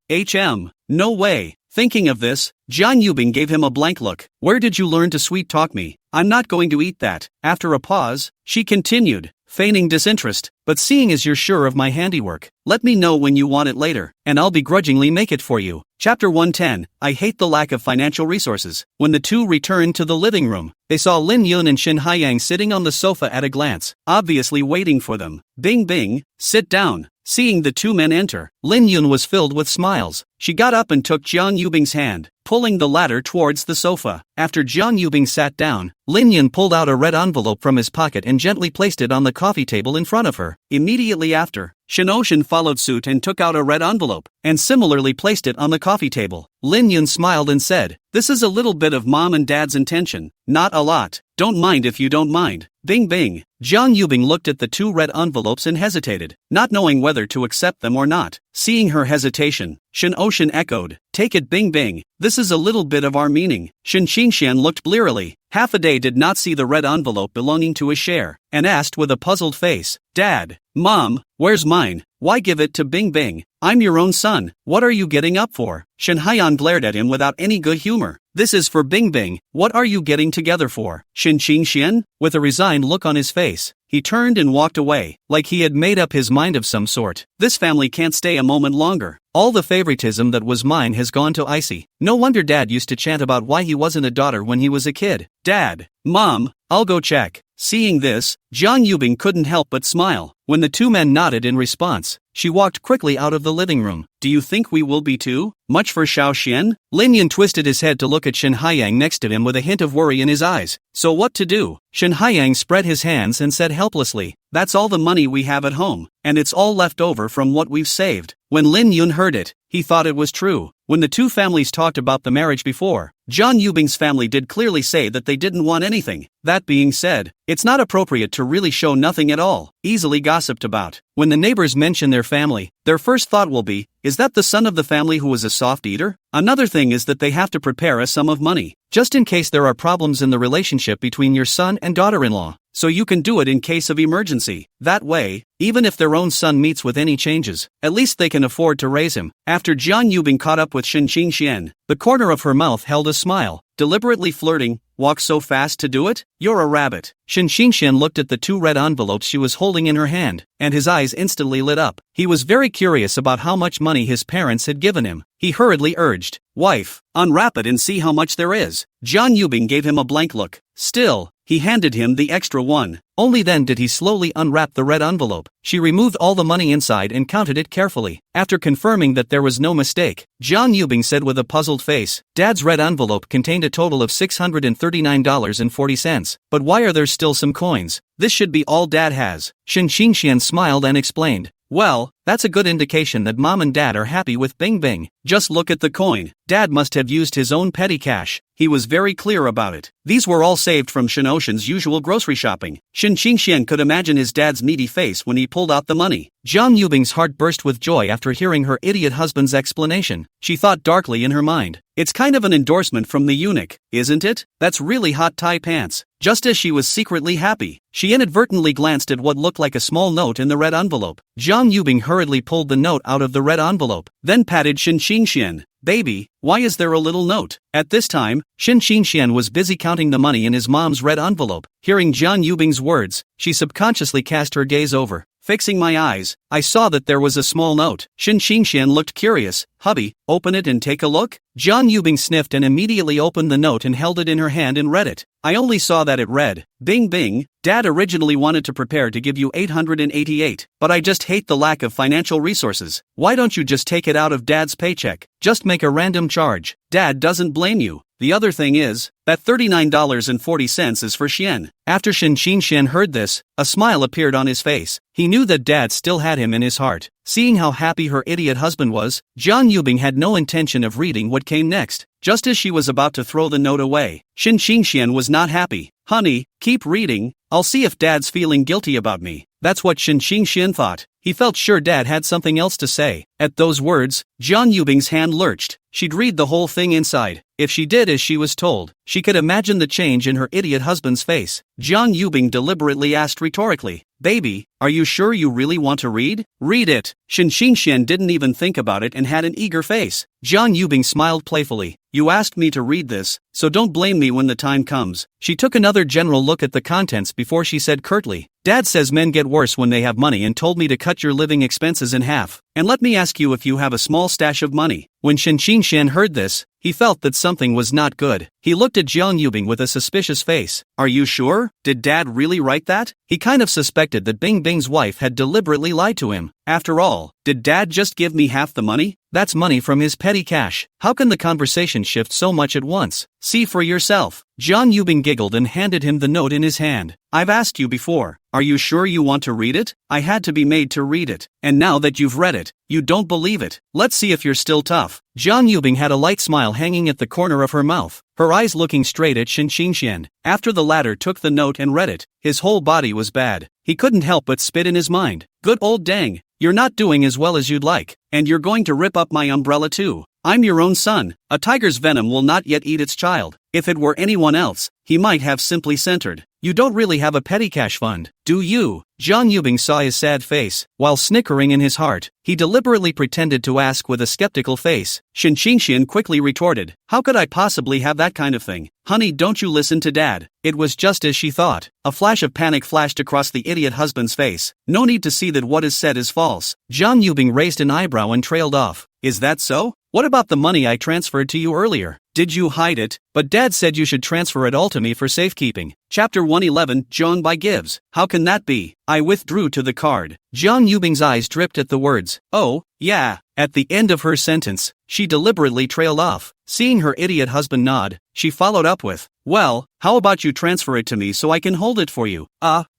No way. Thinking of this, Jiang Yubing gave him a blank look. Where did you learn to sweet talk me? I'm not going to eat that. After a pause, she continued, feigning disinterest, but seeing as you're sure of my handiwork, let me know when you want it later, and I'll begrudgingly make it for you. Chapter 110, I hate the lack of financial resources. When the two returned to the living room, they saw Lin Yun and Shen Haiyang sitting on the sofa at a glance, obviously waiting for them. Bing bing, sit down. Seeing the two men enter, Lin Yun was filled with smiles. She got up and took Jiang Yubing's hand, pulling the latter towards the sofa. After Jiang Yubing sat down, Lin Yun pulled out a red envelope from his pocket and gently placed it on the coffee table in front of her. Immediately after, Shen Ocean followed suit and took out a red envelope, and similarly placed it on the coffee table. Lin Yun smiled and said, "This is a little bit of mom and dad's intention, not a lot. Don't mind if you don't mind." Bing bing. Jiang Yubing looked at the two red envelopes and hesitated, not knowing whether to accept them or not. Seeing her hesitation, Shen Ocean echoed, "Take it bing bing, this is a little bit of our meaning." Shen Qingxian looked blearily. Half a day did not see the red envelope belonging to his share, and asked with a puzzled face, "Dad, Mom, where's mine? Why give it to Bing Bing? I'm your own son, what are you getting up for?" Shen Haiyan glared at him without any good humor. "This is for Bing Bing, what are you getting together for?" Shen Qingxian, with a resigned look on his face, he turned and walked away, like he had made up his mind of some sort. This family can't stay a moment longer. All the favoritism that was mine has gone to icy. No wonder Dad used to chant about why he wasn't a daughter when he was a kid. "Dad, Mom, I'll go check." Seeing this, Jiang Yubing couldn't help but smile. When the two men nodded in response, she walked quickly out of the living room. "Do you think we will be too much for Xiao Xian?" Lin Yun twisted his head to look at Shen Haiyang next to him with a hint of worry in his eyes. "So what to do?" Shen Haiyang spread his hands and said helplessly, "That's all the money we have at home, and it's all left over from what we've saved." When Lin Yun heard it, he thought it was true. When the two families talked about the marriage before, Jiang Yubing's family did clearly say that they didn't want anything. That being said, it's not appropriate to really show nothing at all, easily gossiped about. When the neighbors mention their family, their first thought will be, is that the son of the family who was a soft eater? Another thing is that they have to prepare a sum of money, just in case there are problems in the relationship between your son and daughter-in-law, so you can do it in case of emergency. That way, even if their own son meets with any changes, at least they can afford to raise him. After Jiang Yubing caught up with Shen Qingxian, the corner of her mouth held a smile, deliberately flirting. "Walk so fast to do it? You're a rabbit." Shen Qingxian looked at the two red envelopes she was holding in her hand, and his eyes instantly lit up. He was very curious about how much money his parents had given him. He hurriedly urged, "Wife, unwrap it and see how much there is." Jiang Yubing gave him a blank look. Still, he handed him the extra one. Only then did he slowly unwrap the red envelope. She removed all the money inside and counted it carefully. After confirming that there was no mistake, Jiang Yubing said with a puzzled face, "Dad's red envelope contained a total of $639.40, but why are there still some coins? This should be all Dad has." Shen Qingxian smiled and explained, "Well, that's a good indication that Mom and Dad are happy with Bing Bing. Just look at the coin. Dad must have used his own petty cash. He was very clear about it. These were all saved from Shen Ocean's usual grocery shopping." Shen Qingxian could imagine his dad's needy face when he pulled out the money. Jiang Yubing's heart burst with joy after hearing her idiot husband's explanation. She thought darkly in her mind, "It's kind of an endorsement from the eunuch, isn't it? That's really hot tie pants." Just as she was secretly happy, she inadvertently glanced at what looked like a small note in the red envelope. Jiang Yubing hurriedly pulled the note out of the red envelope, then patted Shen Qingxian. "Baby, why is there a little note?" At this time, Shen Qingxian was busy counting the money in his mom's red envelope. Hearing Jiang Yubing's words, she subconsciously cast her gaze over. Fixing my eyes, I saw that there was a small note. Shin Xingxian looked curious. Hubby, open it and take a look? Jiang Yubing sniffed and immediately opened the note and held it in her hand and read it. I only saw that it read, Bing Bing, Dad originally wanted to prepare to give you 888, but I just hate the lack of financial resources. Why don't you just take it out of Dad's paycheck? Just make a random charge. Dad doesn't blame you. The other thing is, that $39.40 is for Xian. After Shin Xingxian heard this, a smile appeared on his face. He knew that Dad still had him in his heart. Seeing how happy her idiot husband was, Jiang Yubing had no intention of reading what came next. Just as she was about to throw the note away, Shin Xingxian was not happy. Honey, keep reading, I'll see if Dad's feeling guilty about me. That's what Shin Xingxian thought. He felt sure Dad had something else to say. At those words, Jiang Yubing's hand lurched. She'd read the whole thing inside. If she did as she was told, she could imagine the change in her idiot husband's face. Jiang Yubing deliberately asked rhetorically, Baby, are you sure you really want to read? Read it. Shin Xingxian didn't even think about it and had an eager face. Jiang Yubing smiled playfully. You asked me to read this, so don't blame me when the time comes. She took another general look at the contents before she said curtly, Dad says men get worse when they have money and told me to cut your living expenses in half. And let me ask you if you have a small stash of money. When Shin Xingxian heard this, he felt that something was not good. He looked at Jiang Yubing with a suspicious face. Are you sure? Did Dad really write that? He kind of suspected that Bing Bing's wife had deliberately lied to him. After all, did Dad just give me half the money? That's money from his petty cash. How can the conversation shift so much at once? See for yourself. Jiang Yubing giggled and handed him the note in his hand. I've asked you before, are you sure you want to read it? I had to be made to read it. And now that you've read it, you don't believe it. Let's see if you're still tough. Jiang Yubing had a light smile hanging at the corner of her mouth, her eyes looking straight at Shin Xingxian. After the latter took the note and read it, his whole body was bad. He couldn't help but spit in his mind. Good old dang, you're not doing as well as you'd like, and you're going to rip up my umbrella too. I'm your own son. A tiger's venom will not yet eat its child. If it were anyone else, he might have simply centered. You don't really have a petty cash fund, do you? Jiang Yubing saw his sad face. While snickering in his heart, he deliberately pretended to ask with a skeptical face. Shin Xingxian quickly retorted, How could I possibly have that kind of thing? Honey, don't you listen to Dad. It was just as she thought. A flash of panic flashed across the idiot husband's face. No need to see that what is said is false. Jiang Yubing raised an eyebrow and trailed off. Is that so? What about the money I transferred to you earlier? Did you hide it? But Dad said you should transfer it all to me for safekeeping. Chapter 111, Zhang Bai gives. How can that be? I withdrew to the card. Jiang Yubing's eyes dripped at the words, oh, yeah. At the end of her sentence, she deliberately trailed off. Seeing her idiot husband nod, she followed up with, well, how about you transfer it to me so I can hold it for you?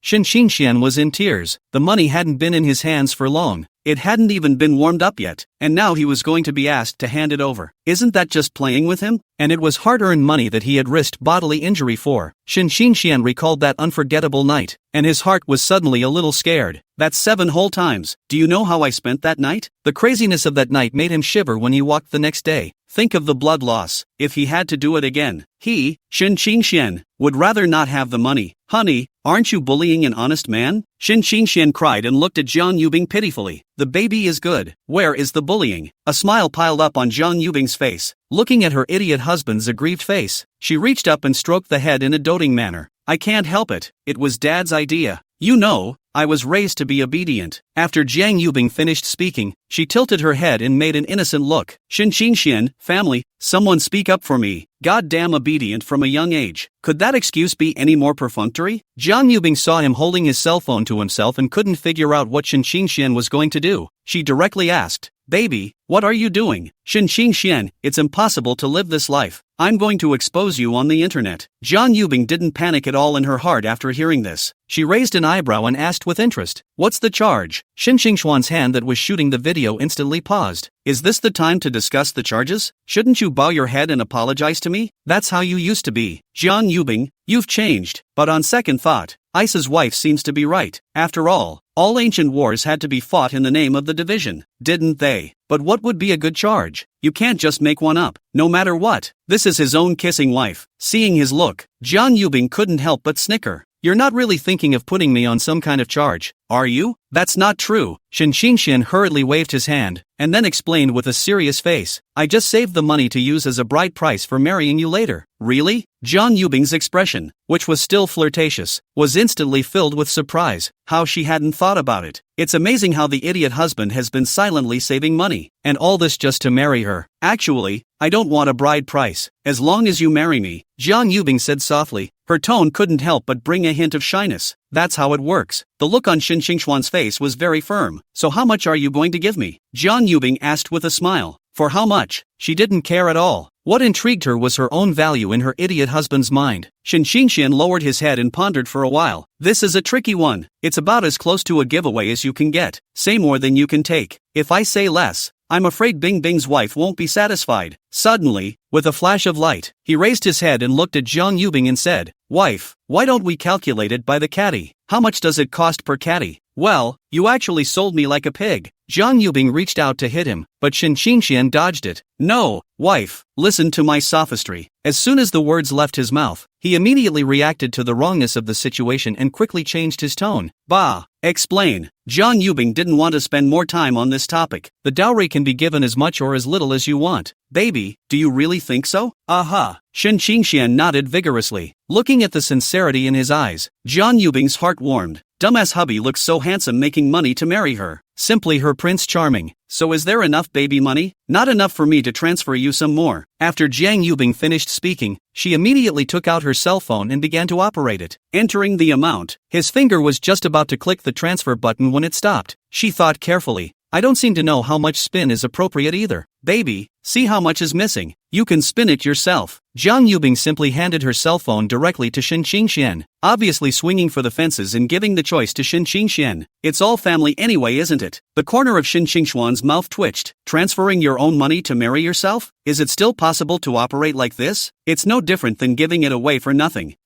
Shin Xingxian was in tears. The money hadn't been in his hands for long. It hadn't even been warmed up yet, and now he was going to be asked to hand it over. Isn't that just playing with him? And it was hard-earned money that he had risked bodily injury for. Shin Xingxian recalled that unforgettable night, and his heart was suddenly a little scared. That's 7 whole times. Do you know how I spent that night? The craziness of that night made him shiver when he walked the next day. Think of the blood loss. If he had to do it again, he, Shin Xingxian, would rather not have the money. Honey, aren't you bullying an honest man? Shin Xingxian cried and looked at Jiang Yubing pitifully. The baby is good. Where is the bullying? A smile piled up on Jiang Yubing's face. Looking at her idiot husband's aggrieved face, she reached up and stroked the head in a doting manner. I can't help it. It was Dad's idea. You know, I was raised to be obedient. After Jiang Yubing finished speaking, she tilted her head and made an innocent look. Shin Xingxian, family, someone speak up for me. Goddamn obedient from a young age. Could that excuse be any more perfunctory? Jiang Yubing saw him holding his cell phone to himself and couldn't figure out what Shin Xingxian was going to do. She directly asked, Baby, what are you doing? Shin Xingxian, it's impossible to live this life. I'm going to expose you on the internet. Jiang Yubing didn't panic at all in her heart after hearing this. She raised an eyebrow and asked with interest, What's the charge? Shin Xingxuan's hand that was shooting the video instantly paused. Is this the time to discuss the charges? Shouldn't you bow your head and apologize to me? That's how you used to be. Jiang Yubing, you've changed. But on second thought, Isa's wife seems to be right. After all ancient wars had to be fought in the name of the division, didn't they? But what would be a good charge? You can't just make one up, no matter what. This is his own kissing wife. Seeing his look, Jiang Yubing couldn't help but snicker. You're not really thinking of putting me on some kind of charge, Are you? That's not true. Shin Xingxian hurriedly waved his hand, and then explained with a serious face, I just saved the money to use as a bride price for marrying you later. Really? Jiang Yubing's expression, which was still flirtatious, was instantly filled with surprise. How she hadn't thought about it. It's amazing how the idiot husband has been silently saving money, and all this just to marry her. Actually, I don't want a bride price, as long as you marry me, Jiang Yubing said softly. Her tone couldn't help but bring a hint of shyness. That's how it works. The look on Shin Xingxuan's face was very firm. So how much are you going to give me? Jiang Yubing asked with a smile. For how much? She didn't care at all. What intrigued her was her own value in her idiot husband's mind. Shin Xingxian lowered his head and pondered for a while. This is a tricky one. It's about as close to a giveaway as you can get. Say more than you can take. If I say less, I'm afraid Bing Bing's wife won't be satisfied. Suddenly, with a flash of light, he raised his head and looked at Jiang Yubing and said, Wife, why don't we calculate it by the caddy? How much does it cost per caddy? Well, you actually sold me like a pig. Jiang Yubing reached out to hit him, but Shin Xingxian dodged it. No, wife, listen to my sophistry. As soon as the words left his mouth, he immediately reacted to the wrongness of the situation and quickly changed his tone. Bah! Explain. Jiang Yubing didn't want to spend more time on this topic. The dowry can be given as much or as little as you want. Baby, do you really think so? Aha! Shin Xingxian nodded vigorously. Looking at the sincerity in his eyes, Jiang Yubing's heart warmed. Dumbass hubby looks so handsome making money to marry her. Simply her Prince Charming. So is there enough baby money? Not enough for me to transfer you some more. After Jiang Yubing finished speaking, she immediately took out her cell phone and began to operate it. Entering the amount, his finger was just about to click the transfer button when it stopped. She thought carefully. I don't seem to know how much spin is appropriate either. Baby, see how much is missing. You can spin it yourself. Jiang Yubing simply handed her cell phone directly to Shin Xingxian, obviously swinging for the fences and giving the choice to Shin Xingxian. It's all family anyway, isn't it? The corner of Shin Xingxuan's mouth twitched. Transferring your own money to marry yourself? Is it still possible to operate like this? It's no different than giving it away for nothing.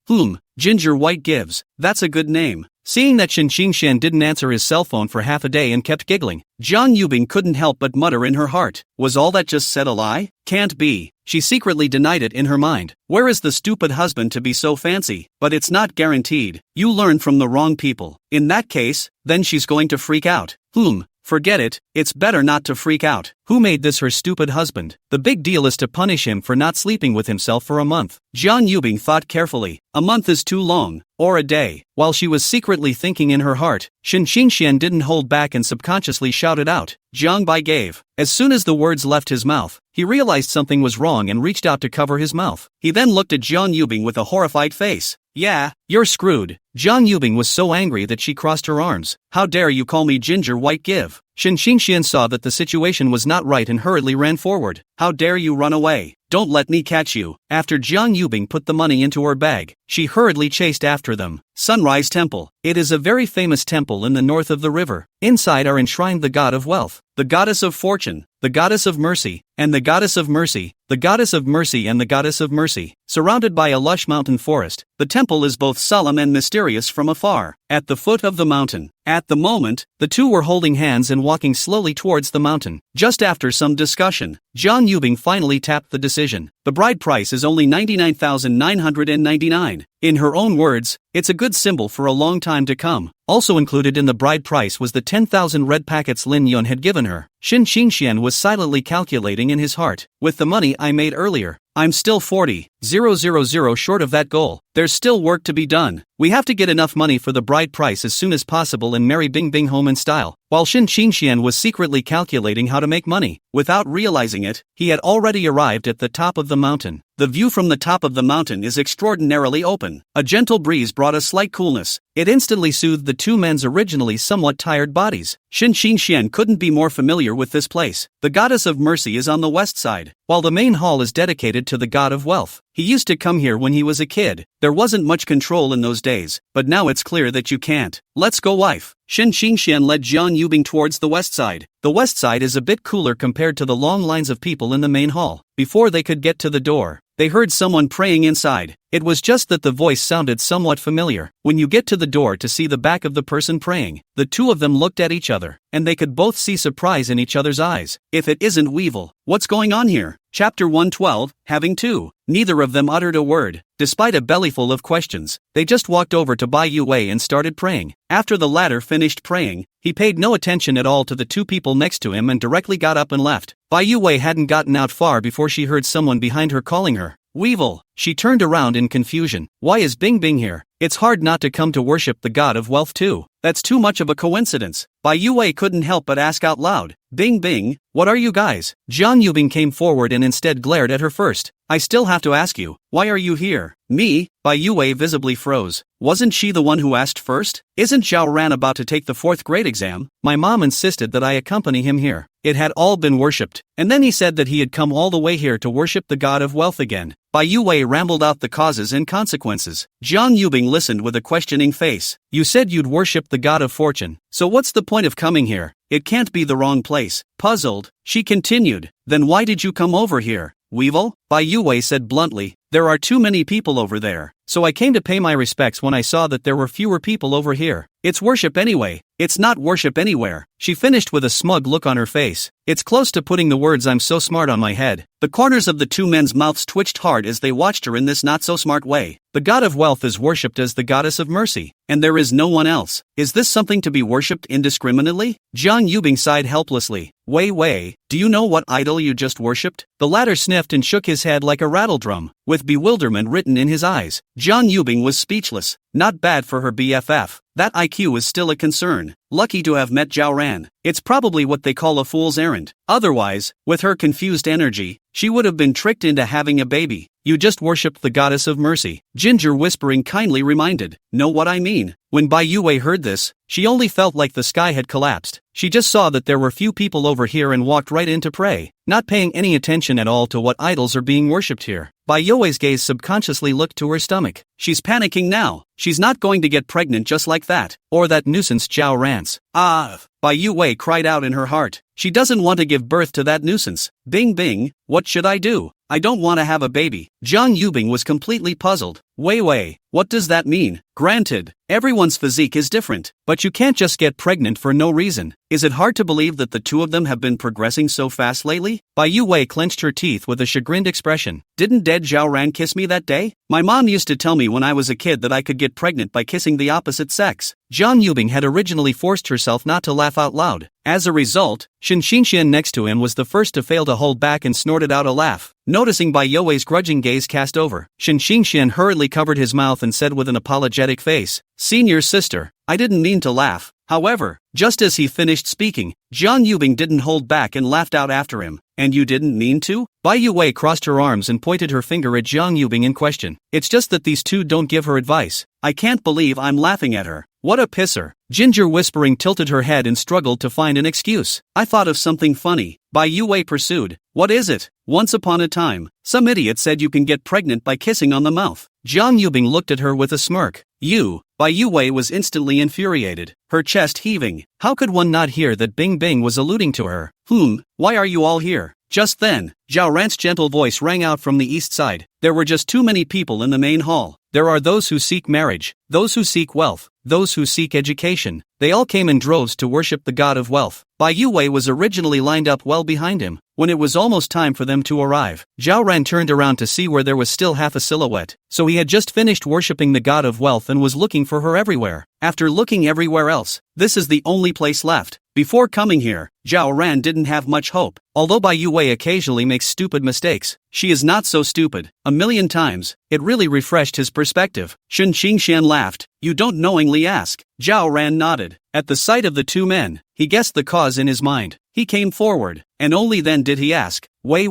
Ginger White gives. That's a good name. Seeing that Shin Xingxian didn't answer his cell phone for half a day and kept giggling, Jiang Yubing couldn't help but mutter in her heart, was all that just said a lie? Can't be. She secretly denied it in her mind. Where is the stupid husband to be so fancy? But it's not guaranteed. You learn from the wrong people. In that case, then she's going to freak out. Forget it, it's better not to freak out. Who made this her stupid husband? The big deal is to punish him for not sleeping with himself for a month. Jiang Yubing thought carefully. A month is too long. Or a day. While she was secretly thinking in her heart, Shin Xingxian didn't hold back and subconsciously shouted out, Jiang Bai gave. As soon as the words left his mouth, he realized something was wrong and reached out to cover his mouth. He then looked at Jiang Yubing with a horrified face. Yeah, you're screwed. Jiang Yubing was so angry that she crossed her arms. How dare you call me Ginger White Give? Shin Xingxian saw that the situation was not right and hurriedly ran forward. How dare you run away? Don't let me catch you. After Jiang Yubing put the money into her bag, she hurriedly chased after them. Sunrise Temple. It is a very famous temple in the north of the river. Inside are enshrined the god of wealth, the goddess of fortune, the goddess of mercy, and the goddess of mercy, the goddess of mercy and the goddess of mercy. Surrounded by a lush mountain forest, the temple is both solemn and mysterious from afar. At the foot of the mountain, at the moment, the two were holding hands and walking slowly towards the mountain. Just after some discussion, Jiang Yubing finally tapped the decision. The bride price is only 99,999. In her own words, it's a good symbol for a long time to come. Also included in the bride price was the 10,000 red packets Lin Yun had given her. Shin Xingxian was silently calculating in his heart. With the money I made earlier, I'm still 40,000 short of that goal. There's still work to be done. We have to get enough money for the bride price as soon as possible and marry Bing Bing home in style. While Shin Xingxian was secretly calculating how to make money, without realizing it, he had already arrived at the top of the mountain. The view from the top of the mountain is extraordinarily open. A gentle breeze brought a slight coolness. It instantly soothed the two men's originally somewhat tired bodies. Shin Xingxian couldn't be more familiar with this place. The goddess of mercy is on the west side, while the main hall is dedicated to the god of wealth. He used to come here when he was a kid. There wasn't much control in those days, but now it's clear that you can't. Let's go, wife. Shin Xingxian led Jiang Yubing towards the west side. The west side is a bit cooler compared to the long lines of people in the main hall. Before they could get to the door, they heard someone praying inside. It was just that the voice sounded somewhat familiar. When you get to the door to see the back of the person praying, the two of them looked at each other, and they could both see surprise in each other's eyes. If it isn't Weevil, what's going on here? Chapter 112, Having Two. Neither of them uttered a word. Despite a bellyful of questions, they just walked over to Bai Yue and started praying. After the latter finished praying, he paid no attention at all to the two people next to him and directly got up and left. Bai Yue hadn't gotten out far before she heard someone behind her calling her, "Weevil." She turned around in confusion. Why is Bing Bing here? It's hard not to come to worship the god of wealth too. That's too much of a coincidence. Bai Yue couldn't help but ask out loud, "Bing Bing, what are you guys?" Jiang Yubing came forward and instead glared at her first. "I still have to ask you, why are you here?" "Me?" Bai Yue visibly froze. Wasn't she the one who asked first? Isn't Zhao Ran about to take the 4th grade exam? My mom insisted that I accompany him here. It had all been worshipped, and then he said that he had come all the way here to worship the god of wealth again. Bai Yue rambled out the causes and consequences. Jiang Yubing listened with a questioning face. "You said you'd worship the god of fortune, so what's the point of coming here? It can't be the wrong place." Puzzled, she continued, "Then why did you come over here?" "Weevil," Bai Yue said bluntly, "there are too many people over there, so I came to pay my respects when I saw that there were fewer people over here. It's worship anyway." "It's not worship anywhere," she finished with a smug look on her face. "It's close to putting the words 'I'm so smart' on my head." The corners of the two men's mouths twitched hard as they watched her in this not-so-smart way. The god of wealth is worshipped as the goddess of mercy, and there is no one else. Is this something to be worshipped indiscriminately? Jiang Yubing sighed helplessly. Wei, do you know what idol you just worshipped?" The latter sniffed and shook his head like a rattledrum, with bewilderment written in his eyes. Jiang Yubing was speechless. Not bad for her BFF. That IQ is still a concern. Lucky to have met Zhao Ran. It's probably what they call a fool's errand. Otherwise, with her confused energy, she would have been tricked into having a baby. "You just worshipped the goddess of mercy," Ginger whispering kindly reminded. "Know what I mean?" When Bai Yue heard this, she only felt like the sky had collapsed. She just saw that there were few people over here and walked right in to pray, not paying any attention at all to what idols are being worshipped here. Bai Yue's gaze subconsciously looked to her stomach. She's panicking now. She's not going to get pregnant just like that, or that nuisance Zhao Rance. Bai Yue cried out in her heart. She doesn't want to give birth to that nuisance. Bing Bing, what should I do? I don't want to have a baby. Jiang Yubing was completely puzzled. Wei, what does that mean? Granted, everyone's physique is different, but you can't just get pregnant for no reason. Is it hard to believe that the two of them have been progressing so fast lately? Bai Yue clenched her teeth with a chagrined expression. Didn't dead Zhao Ran kiss me that day? My mom used to tell me when I was a kid that I could get pregnant by kissing the opposite sex. Jiang Yubing had originally forced herself not to laugh out loud. As a result, Shen Xingxian next to him was the first to fail to hold back and snorted out a laugh. Noticing Bai Yue's grudging gaze cast over, Shen Xingxian hurriedly covered his mouth and said with an apologetic face, "Senior sister, I didn't mean to laugh." However, just as he finished speaking, Jiang Yubing didn't hold back and laughed out after him. "And you didn't mean to?" Bai Yue crossed her arms and pointed her finger at Jiang Yubing in question. "It's just that these two don't give her advice. I can't believe I'm laughing at her. What a pisser." Ginger whispering tilted her head and struggled to find an excuse. "I thought of something funny," Bai Yue pursued. "What is it?" "Once upon a time, some idiot said you can get pregnant by kissing on the mouth." Jiang Yubing looked at her with a smirk. "You?" Bai Yue was instantly infuriated, her chest heaving. How could one not hear that Bing Bing was alluding to her? Why are you all here?" Just then, Zhao Ran's gentle voice rang out from the east side. There were just too many people in the main hall. There are those who seek marriage, those who seek wealth, those who seek education. They all came in droves to worship the god of wealth. Bai Yue was originally lined up well behind him. When it was almost time for them to arrive, Zhao Ran turned around to see where there was still half a silhouette. So he had just finished worshipping the god of wealth and was looking for her everywhere. After looking everywhere else, this is the only place left. Before coming here, Zhao Ran didn't have much hope. Although Bai Yue occasionally makes stupid mistakes, she is not so stupid. A million times, it really refreshed his perspective. Shen Xingxian laughed. "You don't knowingly ask." Zhao Ran nodded. At the sight of the two men, he guessed the cause in his mind. He came forward, and only then did he ask, Wei,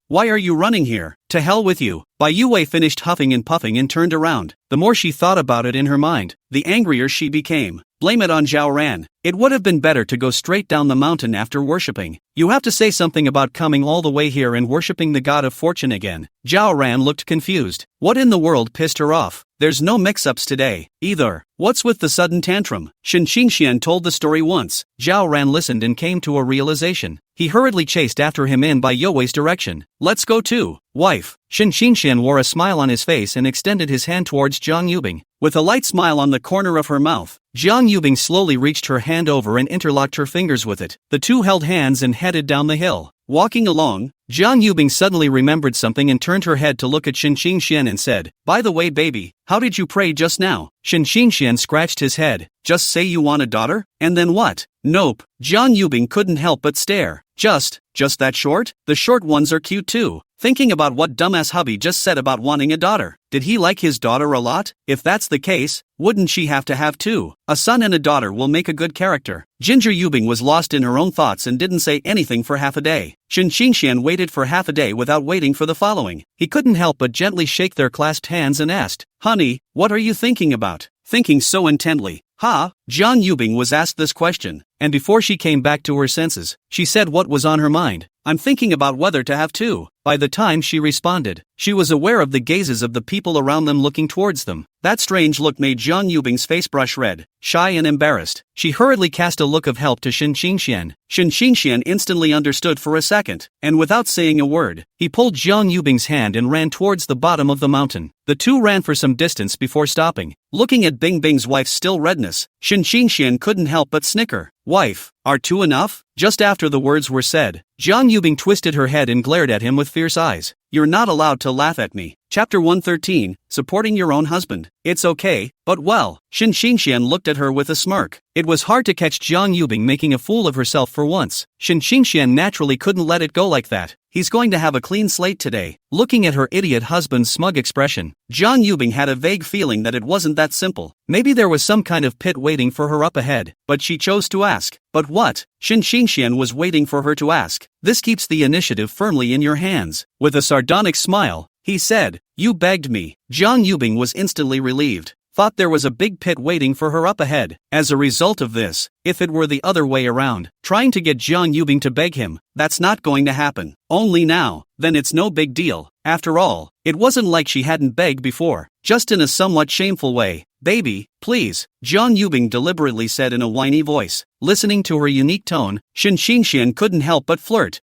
why are you running here? To hell with you." Bai Yue finished huffing and puffing and turned around. The more she thought about it in her mind, the angrier she became. Blame it on Zhao Ran. It would have been better to go straight down the mountain after worshipping. You have to say something about coming all the way here and worshipping the god of fortune again. Zhao Ran looked confused. What in the world pissed her off? There's no mix-ups today, either. What's with the sudden tantrum? Shen Xingxian told the story once. Zhao Ran listened and came to a realization. he hurriedly chased after him in by Youwei's direction. Let's go too, wife. Shin Xingxian wore a smile on his face and extended his hand towards Jiang Yubing. With a light smile on the corner of her mouth, Jiang Yubing slowly reached her hand over and interlocked her fingers with it. The two held hands and headed down the hill. Walking along, Jiang Yubing suddenly remembered something and turned her head to look at Shin Xingxian and said, "By the way, baby, how did you pray just now?" Shin Xingxian scratched his head. "Just say you want a daughter? And then what?" "Nope." Jiang Yubing couldn't help but stare. Just that short? The short ones are cute too." Thinking about what dumbass hubby just said about wanting a daughter. Did he like his daughter a lot? If that's the case, wouldn't she have to have two? A son and a daughter will make a good character. Ginger Yubing was lost in her own thoughts and didn't say anything for half a day. Shin Xingxian waited for half a day without waiting for the following. He couldn't help but gently shake their clasped hands and asked, "Honey, what are you thinking about?" Thinking so intently. Jiang Yubing was asked this question, and before she came back to her senses, she said what was on her mind. "I'm thinking about whether to have two." By the time she responded, she was aware of the gazes of the people around them looking towards them. That strange look made Jiang Yubing's face brush red, shy and embarrassed. She hurriedly cast a look of help to Shin Xingxian. Shin Xingxian instantly understood for a second, and without saying a word, he pulled Jiang Yubing's hand and ran towards the bottom of the mountain. The two ran for some distance before stopping. Looking at Bing Bing's wife's still redness, Shin Xingxian couldn't help but snicker. "Wife, are two enough?" Just after the words were said, Jiang Yubing twisted her head and glared at him with fierce eyes. "You're not allowed to laugh at me." Chapter 113, Supporting Your Own Husband. "It's okay, but well." Shin Xingxian looked at her with a smirk. It was hard to catch Jiang Yubing making a fool of herself for once. Shin Xingxian naturally couldn't let it go like that. He's going to have a clean slate today. Looking at her idiot husband's smug expression, Jiang Yubing had a vague feeling that it wasn't that simple. Maybe there was some kind of pit waiting for her up ahead, but she chose to ask. "But what?" Shin Xingxian was waiting for her to ask. "This keeps the initiative firmly in your hands." With a sardonic smile, he said, "You begged me." Jiang Yubing was instantly relieved. Thought there was a big pit waiting for her up ahead. As a result of this, if it were the other way around, trying to get Jiang Yubing to beg him, that's not going to happen. Only now, then it's no big deal. After all, it wasn't like she hadn't begged before, just in a somewhat shameful way. "Baby, please," Jiang Yubing deliberately said in a whiny voice. Listening to her unique tone, Shin Xingxian couldn't help but flirt.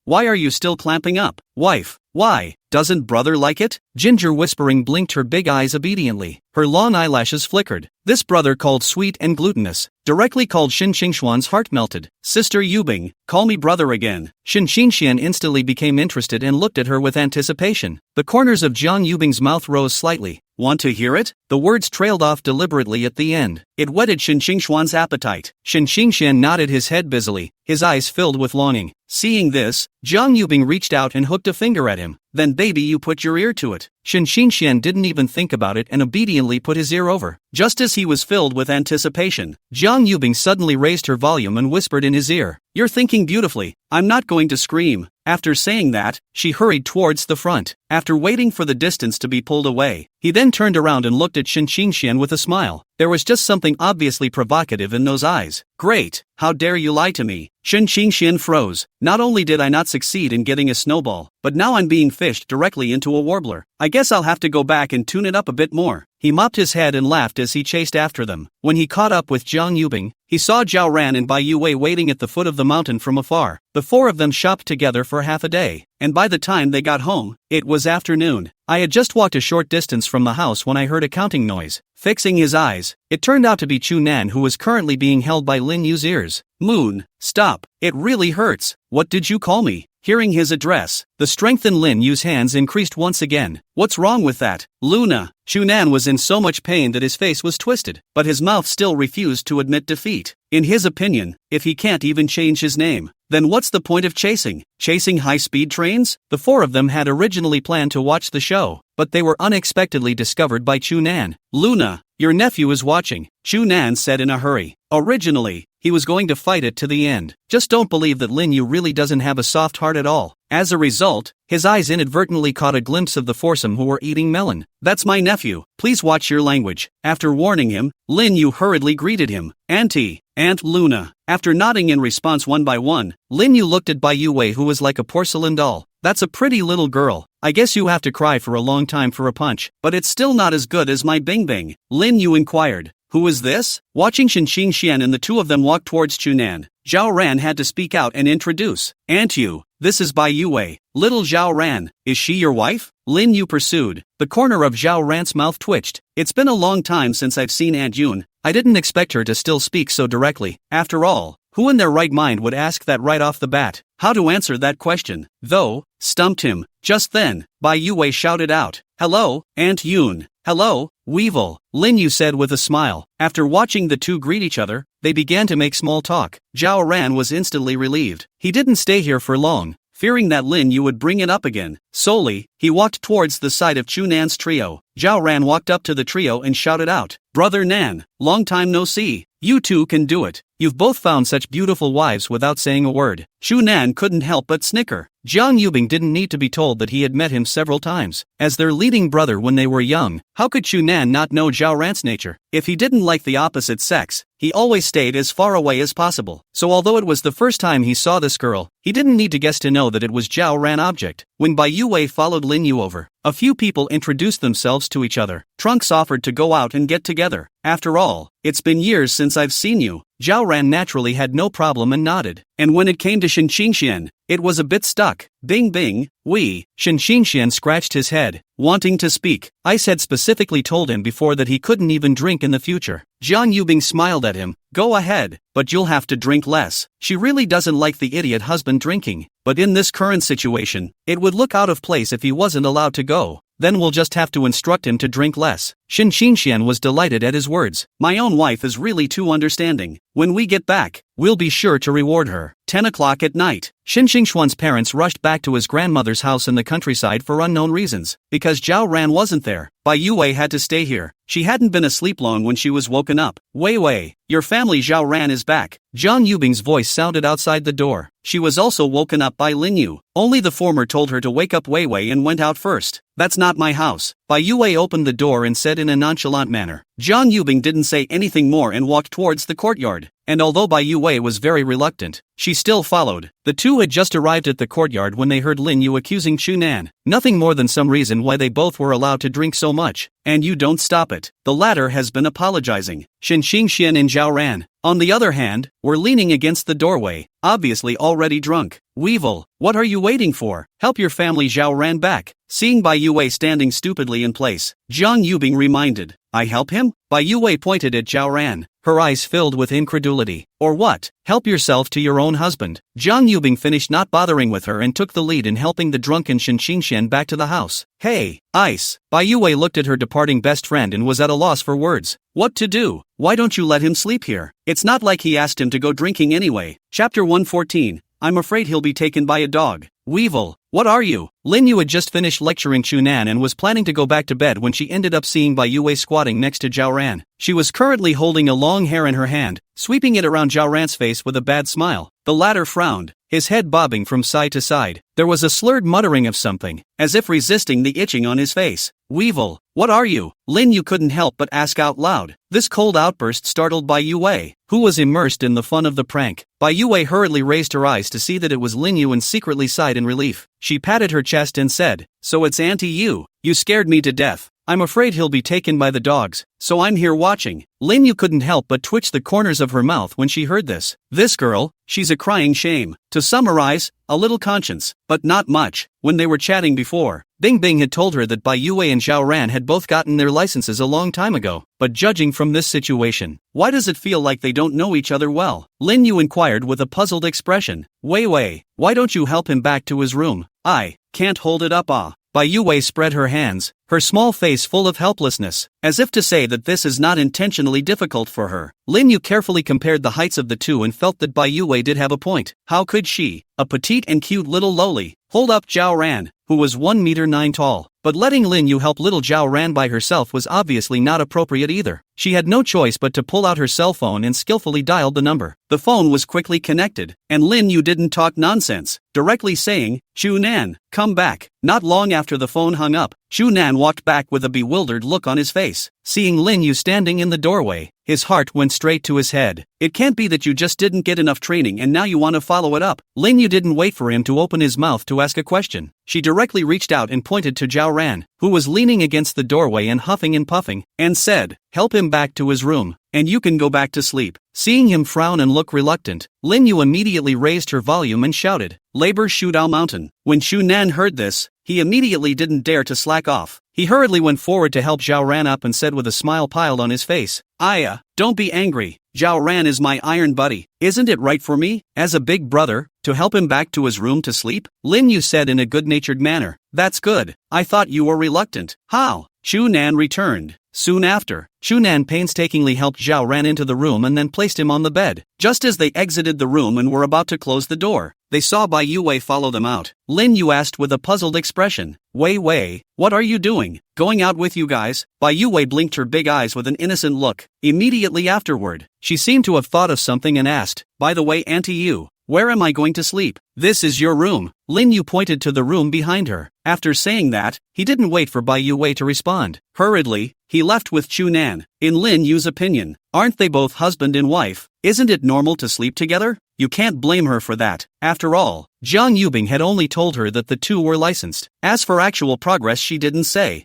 Why are you still clamping up? Wife, why? Doesn't brother like it?" Ginger whispering blinked her big eyes obediently. Her long eyelashes flickered. This brother called sweet and glutinous, directly called Shin Xingxuan's heart melted. "Sister Yubing, call me brother again." Shin Xingxian instantly became interested and looked at her with anticipation. The corners of Jiang Yubing's mouth rose slightly. "Want to hear it?" The words trailed off deliberately at the end. It whetted Shin Xingxuan's appetite. Shin Xingxian nodded his head busily, his eyes filled with longing. Seeing this, Jiang Yubing reached out and hooked a finger at him. "Then baby, you put your ear to it." Shin Xingxian didn't even think about it and obediently put his ear over. Just as he was filled with anticipation, Jiang Yubing suddenly raised her volume and whispered in his ear, "You're thinking beautifully. I'm not going to scream." After saying that, she hurried towards the front. After waiting for the distance to be pulled away, he then turned around and looked at Shin Xingxian with a smile. There was just something obviously provocative in those eyes. "Great, how dare you lie to me?" Shin Xingxian froze. Not only did I not succeed in getting a snowball, but now I'm being fished directly into a warbler. I guess I'll have to go back and tune it up a bit more. He mopped his head and laughed as he chased after them. When he caught up with Jiang Yubing, he saw Zhao Ran and Bai Yue waiting at the foot of the mountain from afar. The four of them shopped together for half a day, and by the time they got home, it was afternoon. I had just walked a short distance from the house when I heard a counting noise. Fixing his eyes, it turned out to be Chu Nan, who was currently being held by Lin Yu's ears. "Moon, stop, it really hurts. What did you call me?" Hearing his address, the strength in Lin Yu's hands increased once again. "What's wrong with that?" "Luna." Chu Nan was in so much pain that his face was twisted, but his mouth still refused to admit defeat. In his opinion, if he can't even change his name, then what's the point of chasing? Chasing high-speed trains? The four of them had originally planned to watch the show, but they were unexpectedly discovered by Chu Nan. "Luna, your nephew is watching," Chu Nan said in a hurry. Originally, he was going to fight it to the end. Just don't believe that Lin Yu really doesn't have a soft heart at all. As a result, his eyes inadvertently caught a glimpse of the foursome who were eating melon. "That's my nephew, please watch your language." After warning him, Lin Yu hurriedly greeted him. "Auntie, Aunt Luna." After nodding in response one by one, Lin Yu looked at Bai Yue, who was like a porcelain doll. "That's a pretty little girl. I guess you have to cry for a long time for a punch, but it's still not as good as my Bing Bing." Lin Yu inquired. "Who is this?" Watching Shin Xingxian and the two of them walk towards Chu Nan, Zhao Ran had to speak out and introduce. Aunt Yu, this is Bai Yue. Little Zhao Ran, is she your wife? Lin Yu pursued. The corner of Zhao Ran's mouth twitched. It's been a long time since I've seen Aunt Yun. I didn't expect her to still speak so directly. After all, who in their right mind would ask that right off the bat? How to answer that question, though, stumped him. Just then, Bai Yue shouted out, "Hello, Aunt Yun." "Hello, Weevil," Lin Yu said with a smile. After watching the two greet each other, they began to make small talk. Zhao Ran was instantly relieved. He didn't stay here for long, fearing that Lin Yu would bring it up again. Solely, he walked towards the side of Chu Nan's trio. Zhao Ran walked up to the trio and shouted out, "Brother Nan, long time no see. You two can do it. You've both found such beautiful wives without saying a word." Chu Nan couldn't help but snicker. Jiang Yubing didn't need to be told that he had met him several times. As their leading brother when they were young, how could Chu Nan not know Zhao Ran's nature? If he didn't like the opposite sex, he always stayed as far away as possible. So although it was the first time he saw this girl, he didn't need to guess to know that it was Zhao Ran object. When Bai Yue followed Lin Yu over, a few people introduced themselves to each other. Trunks offered to go out and get together. "After all, it's been years since I've seen you." Zhao Ran naturally had no problem and nodded. And when it came to Shen Xingxian, it was a bit stuck. "Bing bing, we." Shen Xingxian scratched his head, wanting to speak. Ice had specifically told him before that he couldn't even drink in the future. Jiang Yubing smiled at him. "Go ahead, but you'll have to drink less." She really doesn't like the idiot husband drinking, but in this current situation, it would look out of place if he wasn't allowed to go. Then we'll just have to instruct him to drink less. Shen Xingxian was delighted at his words. "My own wife is really too understanding. When we get back, we'll be sure to reward her." 10 o'clock at night. Shen Xingxuan's parents rushed back to his grandmother's house in the countryside for unknown reasons. Because Zhao Ran wasn't there, Bai Yue had to stay here. She hadn't been asleep long when she was woken up. "Wei Wei, your family Zhao Ran is back." Jiang Yubing's voice sounded outside the door. She was also woken up by Lin Yu. Only the former told her to wake up Wei Wei and went out first. "That's not my house." Bai Yue opened the door and said in a nonchalant manner. Jiang Yubing didn't say anything more and walked towards the courtyard. And although Bai Yue was very reluctant, she still followed. The two had just arrived at the courtyard when they heard Lin Yu accusing Chu Nan. Nothing more than some reason why they both were allowed to drink so much. "And you don't stop it." The latter has been apologizing. Shen Xingxian and Zhao Ran, on the other hand, were leaning against the doorway, obviously already drunk. "Weevil, what are you waiting for? Help your family." Zhao Ran back. Seeing Bai Yue standing stupidly in place, Jiang Yubing reminded, "I help him?" Bai Yue pointed at Zhao Ran, her eyes filled with incredulity. "Or what? Help yourself to your own husband." Jiang Yubing finished not bothering with her and took the lead in helping the drunken Shen Xingxian back to the house. "Hey, Ice." Bai Yue looked at her departing best friend and was at a loss for words. What to do? Why don't you let him sleep here? It's not like he asked him to go drinking anyway. Chapter 114. I'm afraid he'll be taken by a dog. Weevil, what are you? Lin Yu had just finished lecturing Chu Nan and was planning to go back to bed when she ended up seeing Bai Yue squatting next to Zhao Ran. She was currently holding a long hair in her hand, sweeping it around Zhao Ran's face with a bad smile. The latter frowned, his head bobbing from side to side. There was a slurred muttering of something, as if resisting the itching on his face. Weevil, what are you? Lin Yu couldn't help but ask out loud. This cold outburst startled Bai Yue, who was immersed in the fun of the prank. Bai Yue hurriedly raised her eyes to see that it was Lin Yu and secretly sighed in relief. She patted her chest and said, "So it's Auntie Yu. You scared me to death. I'm afraid he'll be taken by the dogs, so I'm here watching." Lin Yu couldn't help but twitch the corners of her mouth when she heard this. This girl, she's a crying shame. To summarize, a little conscience, but not much. When they were chatting before, Bing Bing had told her that Bai Yue and Zhao Ran had both gotten their licenses a long time ago. But judging from this situation, why does it feel like they don't know each other well? Lin Yu inquired with a puzzled expression. Wei Wei, why don't you help him back to his room? I can't hold it up. Bai Yue spread her hands, her small face full of helplessness, as if to say that this is not intentionally difficult for her. Lin Yu carefully compared the heights of the two and felt that Bai Yue did have a point. How could she, a petite and cute little lowly, hold up Zhao Ran, who was 1 meter 9 tall? But letting Lin Yu help little Zhao Ran by herself was obviously not appropriate either. She had no choice but to pull out her cell phone and skillfully dialed the number. The phone was quickly connected, and Lin Yu didn't talk nonsense, directly saying, "Chu Nan, come back." Not long after the phone hung up, Chu Nan walked back with a bewildered look on his face. Seeing Lin Yu standing in the doorway, His heart went straight to his head. It can't be that you just didn't get enough training and now you want to follow it up. Lin Yu didn't wait for him to open his mouth to ask a question. She directly reached out and pointed to Zhao Ran, who was leaning against the doorway and huffing and puffing, and said, "Help him back to his room, and you can go back to sleep." Seeing him frown and look reluctant, Lin Yu immediately raised her volume and shouted, "Labor Shudao Mountain." When Shu Nan heard this, he immediately didn't dare to slack off. He hurriedly went forward to help Zhao Ran up and said with a smile piled on his face, "Aya, don't be angry. Zhao Ran is my iron buddy. Isn't it right for me, as a big brother, to help him back to his room to sleep?" Lin Yu said in a good-natured manner. "That's good. I thought you were reluctant." "How?" Shu Nan returned. Soon after, Shu Nan painstakingly helped Zhao Ran into the room and then placed him on the bed. Just as they exited the room and were about to close the door, they saw Bai Yue follow them out. Lin Yu asked with a puzzled expression, Wei, what are you doing? Going out with you guys?" Bai Yue blinked her big eyes with an innocent look. Immediately afterward, she seemed to have thought of something and asked, "By the way, Auntie Yu, where am I going to sleep?" "This is your room." Lin Yu pointed to the room behind her. After saying that, he didn't wait for Bai Yue to respond. Hurriedly, he left with Chu Nan. In Lin Yu's opinion, aren't they both husband and wife? Isn't it normal to sleep together? You can't blame her for that. After all, Jiang Yubing had only told her that the two were licensed. As for actual progress, she didn't say.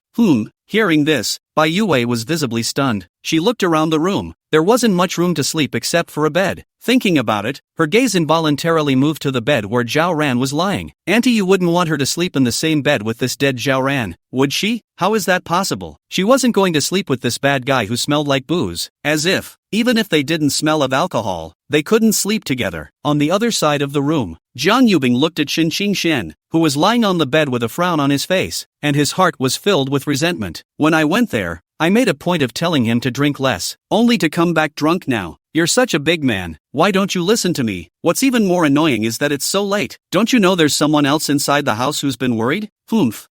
Hearing this, Bai Yue was visibly stunned. She looked around the room. There wasn't much room to sleep except for a bed. Thinking about it, her gaze involuntarily moved to the bed where Zhao Ran was lying. Auntie Yu wouldn't want her to sleep in the same bed with this dead Zhao Ran, would she? How is that possible? She wasn't going to sleep with this bad guy who smelled like booze. As if, even if they didn't smell of alcohol, they couldn't sleep together. On the other side of the room, Jiang Yubing looked at Shen Xian, who was lying on the bed with a frown on his face, and his heart was filled with resentment. "When I went there, I made a point of telling him to drink less, only to come back drunk now. You're such a big man, why don't you listen to me? What's even more annoying is that it's so late. Don't you know there's someone else inside the house who's been worried?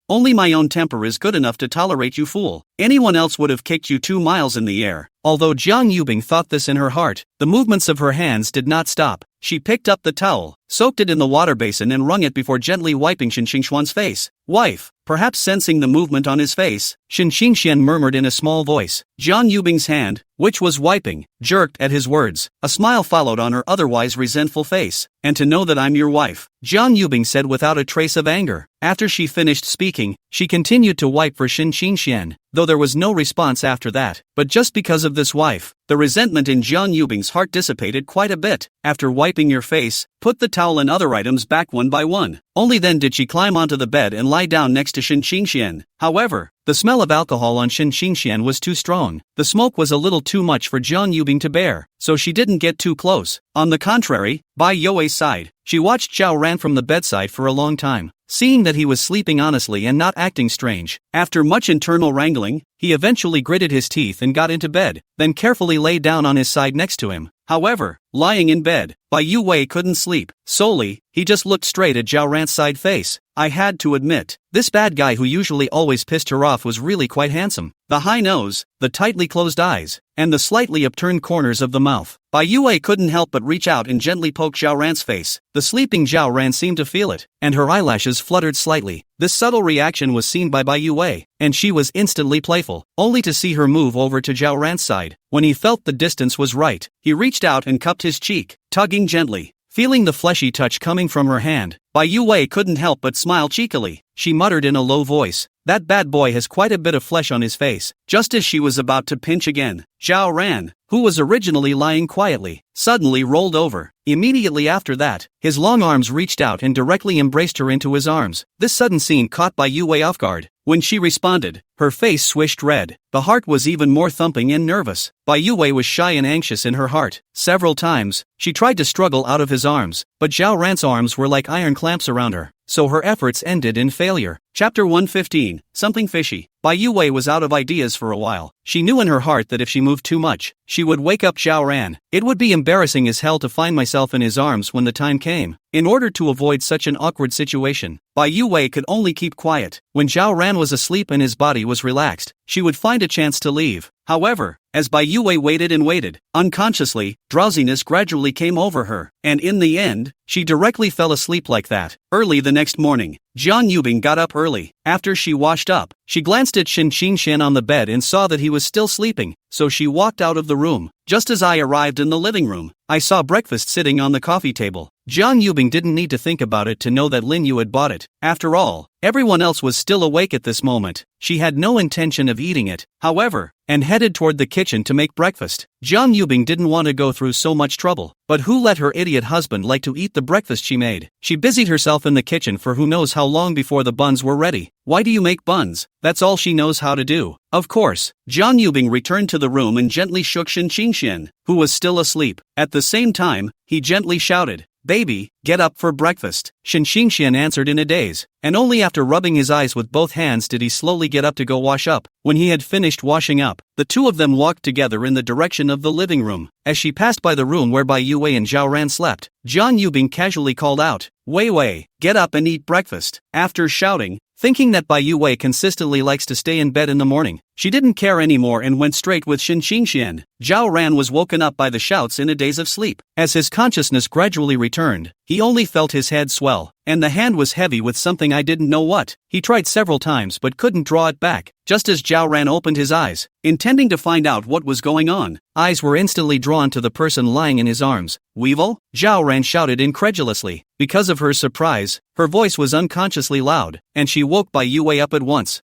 Only my own temper is good enough to tolerate you, fool. Anyone else would have kicked you 2 miles in the air." Although Jiang Yubing thought this in her heart, the movements of her hands did not stop. She picked up the towel, soaked it in the water basin and wrung it before gently wiping Shen Xingxuan's face. "Wife." Perhaps sensing the movement on his face, Shen Xingxian murmured in a small voice. Jiang Yubing's hand, which was wiping, jerked at his words. A smile followed on her otherwise resentful face. "And to know that I'm your wife," Jiang Yubing said without a trace of anger. After she finished speaking, she continued to wipe for Shen Xingxian, though there was no response after that. But just because of this wife, the resentment in Jiang Yubing's heart dissipated quite a bit. After wiping your face, put the towel and other items back one by one. Only then did she climb onto the bed and lie down next to Shen Xingxian. However, the smell of alcohol on Shen Xingxian was too strong. The smoke was a little too much for Jiang Yubing to bear, so she didn't get too close. On the contrary, Bai Yue's side, she watched Zhao Ran from the bedside for a long time, seeing that he was sleeping honestly and not acting strange. After much internal wrangling, he eventually gritted his teeth and got into bed, then carefully lay down on his side next to him. However, lying in bed, Bai Yue couldn't sleep. Solely, he just looked straight at Zhao Ran's side face. I had to admit, this bad guy who usually always pissed her off was really quite handsome. The high nose, the tightly closed eyes, and the slightly upturned corners of the mouth. Bai Yue couldn't help but reach out and gently poke Zhao Ran's face. The sleeping Zhao Ran seemed to feel it, and her eyelashes fluttered slightly. This subtle reaction was seen by Bai Yue, and she was instantly playful, only to see her move over to Zhao Ran's side. When he felt the distance was right, he reached out and cupped his cheek, tugging gently. Feeling the fleshy touch coming from her hand, Bai Yue couldn't help but smile cheekily. She muttered in a low voice, "That bad boy has quite a bit of flesh on his face." Just as she was about to pinch again, Zhao Ran, who was originally lying quietly, suddenly rolled over. Immediately after that, his long arms reached out and directly embraced her into his arms. This sudden scene caught Bai Yue off guard. When she responded, her face swished red. The heart was even more thumping and nervous. Bai Yue was shy and anxious in her heart. Several times, she tried to struggle out of his arms, but Zhao Ran's arms were like iron clamps around her, so her efforts ended in failure. Chapter 115, Something Fishy. Bai Yue was out of ideas for a while. She knew in her heart that if she moved too much, she would wake up Zhao Ran. It would be embarrassing as hell to find myself in his arms when the time came. In order to avoid such an awkward situation, Bai Yue could only keep quiet. When Zhao Ran was asleep and his body was relaxed, she would find a chance to leave. However, as Bai Yue waited and waited, unconsciously, drowsiness gradually came over her, and in the end, she directly fell asleep like that. Early the next morning, Jiang Yubing got up early. After she washed up, she glanced at Shen Qingshan on the bed and saw that he was still sleeping, so she walked out of the room. Just as I arrived in the living room, I saw breakfast sitting on the coffee table. Jiang Yubing didn't need to think about it to know that Lin Yu had bought it. After all, everyone else was still awake at this moment. She had no intention of eating it, however, and headed toward the kitchen to make breakfast. Jiang Yubing didn't want to go through so much trouble, but who let her idiot husband like to eat the breakfast she made? She busied herself in the kitchen for who knows how long before the buns were ready. Why do you make buns? That's all she knows how to do. Of course, Jiang Yubing returned to the room and gently shook Shen Qingshan, who was still asleep. At the same time, he gently shouted, "Baby, get up for breakfast." Shen Qingshan answered in a daze, and only after rubbing his eyes with both hands did he slowly get up to go wash up. When he had finished washing up, the two of them walked together in the direction of the living room. As she passed by the room where Bai Yue and Zhao Ran slept, Jiang Yubing casually called out, "Wei Wei, get up and eat breakfast." After shouting, thinking that Bai Yue consistently likes to stay in bed in the morning, she didn't care anymore and went straight with Shen Qingshan. Zhao Ran was woken up by the shouts in a daze of sleep. As his consciousness gradually returned, he only felt his head swell, and the hand was heavy with something I didn't know what. He tried several times but couldn't draw it back. Just as Zhao Ran opened his eyes, intending to find out what was going on, eyes were instantly drawn to the person lying in his arms. "Weevil?" Zhao Ran shouted incredulously. Because of her surprise, her voice was unconsciously loud, and she woke Bai Yue up at once.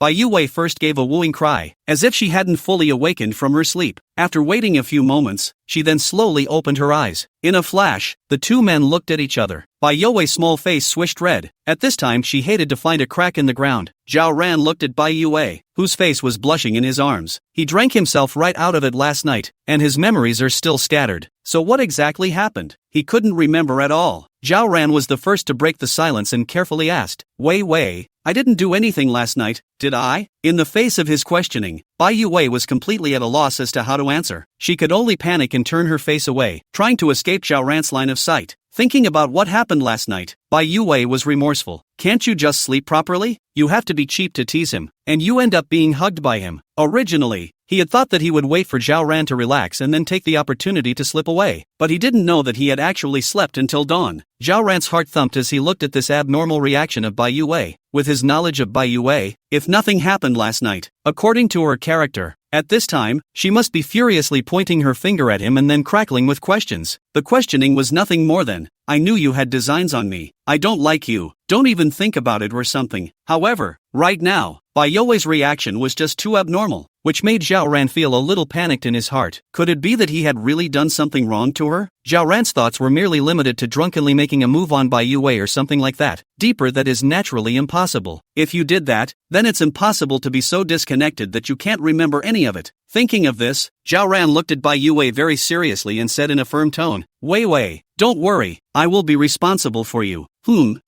Bai Yue first gave a wooing cry, as if she hadn't fully awakened from her sleep. After waiting a few moments, she then slowly opened her eyes. In a flash, the two men looked at each other. Bai Yue's small face swished red. At this time she hated to find a crack in the ground. Zhao Ran looked at Bai Yue, whose face was blushing in his arms. He drank himself right out of it last night, and his memories are still scattered. So what exactly happened? He couldn't remember at all. Zhao Ran was the first to break the silence and carefully asked, "Wei Wei, I didn't do anything last night, did I?" In the face of his questioning, Bai Yue was completely at a loss as to how to answer. She could only panic and turn her face away, trying to escape Zhao Ran's line of sight. Thinking about what happened last night, Bai Yue was remorseful. "Can't you just sleep properly? You have to be cheap to tease him, and you end up being hugged by him." Originally, he had thought that he would wait for Zhao Ran to relax and then take the opportunity to slip away, but he didn't know that he had actually slept until dawn. Zhao Ran's heart thumped as he looked at this abnormal reaction of Bai Yue. With his knowledge of Bai Yue, if nothing happened last night, according to her character, at this time, she must be furiously pointing her finger at him and then crackling with questions. The questioning was nothing more than, "I knew you had designs on me. I don't like you. Don't even think about it," or something. However, right now, Bai Yue's reaction was just too abnormal, which made Zhao Ran feel a little panicked in his heart. Could it be that he had really done something wrong to her? Zhao Ran's thoughts were merely limited to drunkenly making a move on Bai Yue or something like that. Deeper, that is naturally impossible. If you did that, then it's impossible to be so disconnected that you can't remember any of it. Thinking of this, Zhao Ran looked at Bai Yue very seriously and said in a firm tone, "Wei Wei, don't worry, I will be responsible for you."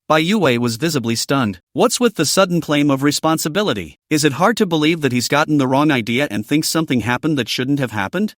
Bai Yue was visibly stunned. What's with the sudden claim of responsibility? Is it hard to believe that he's gotten the wrong idea and thinks something happened that shouldn't have happened?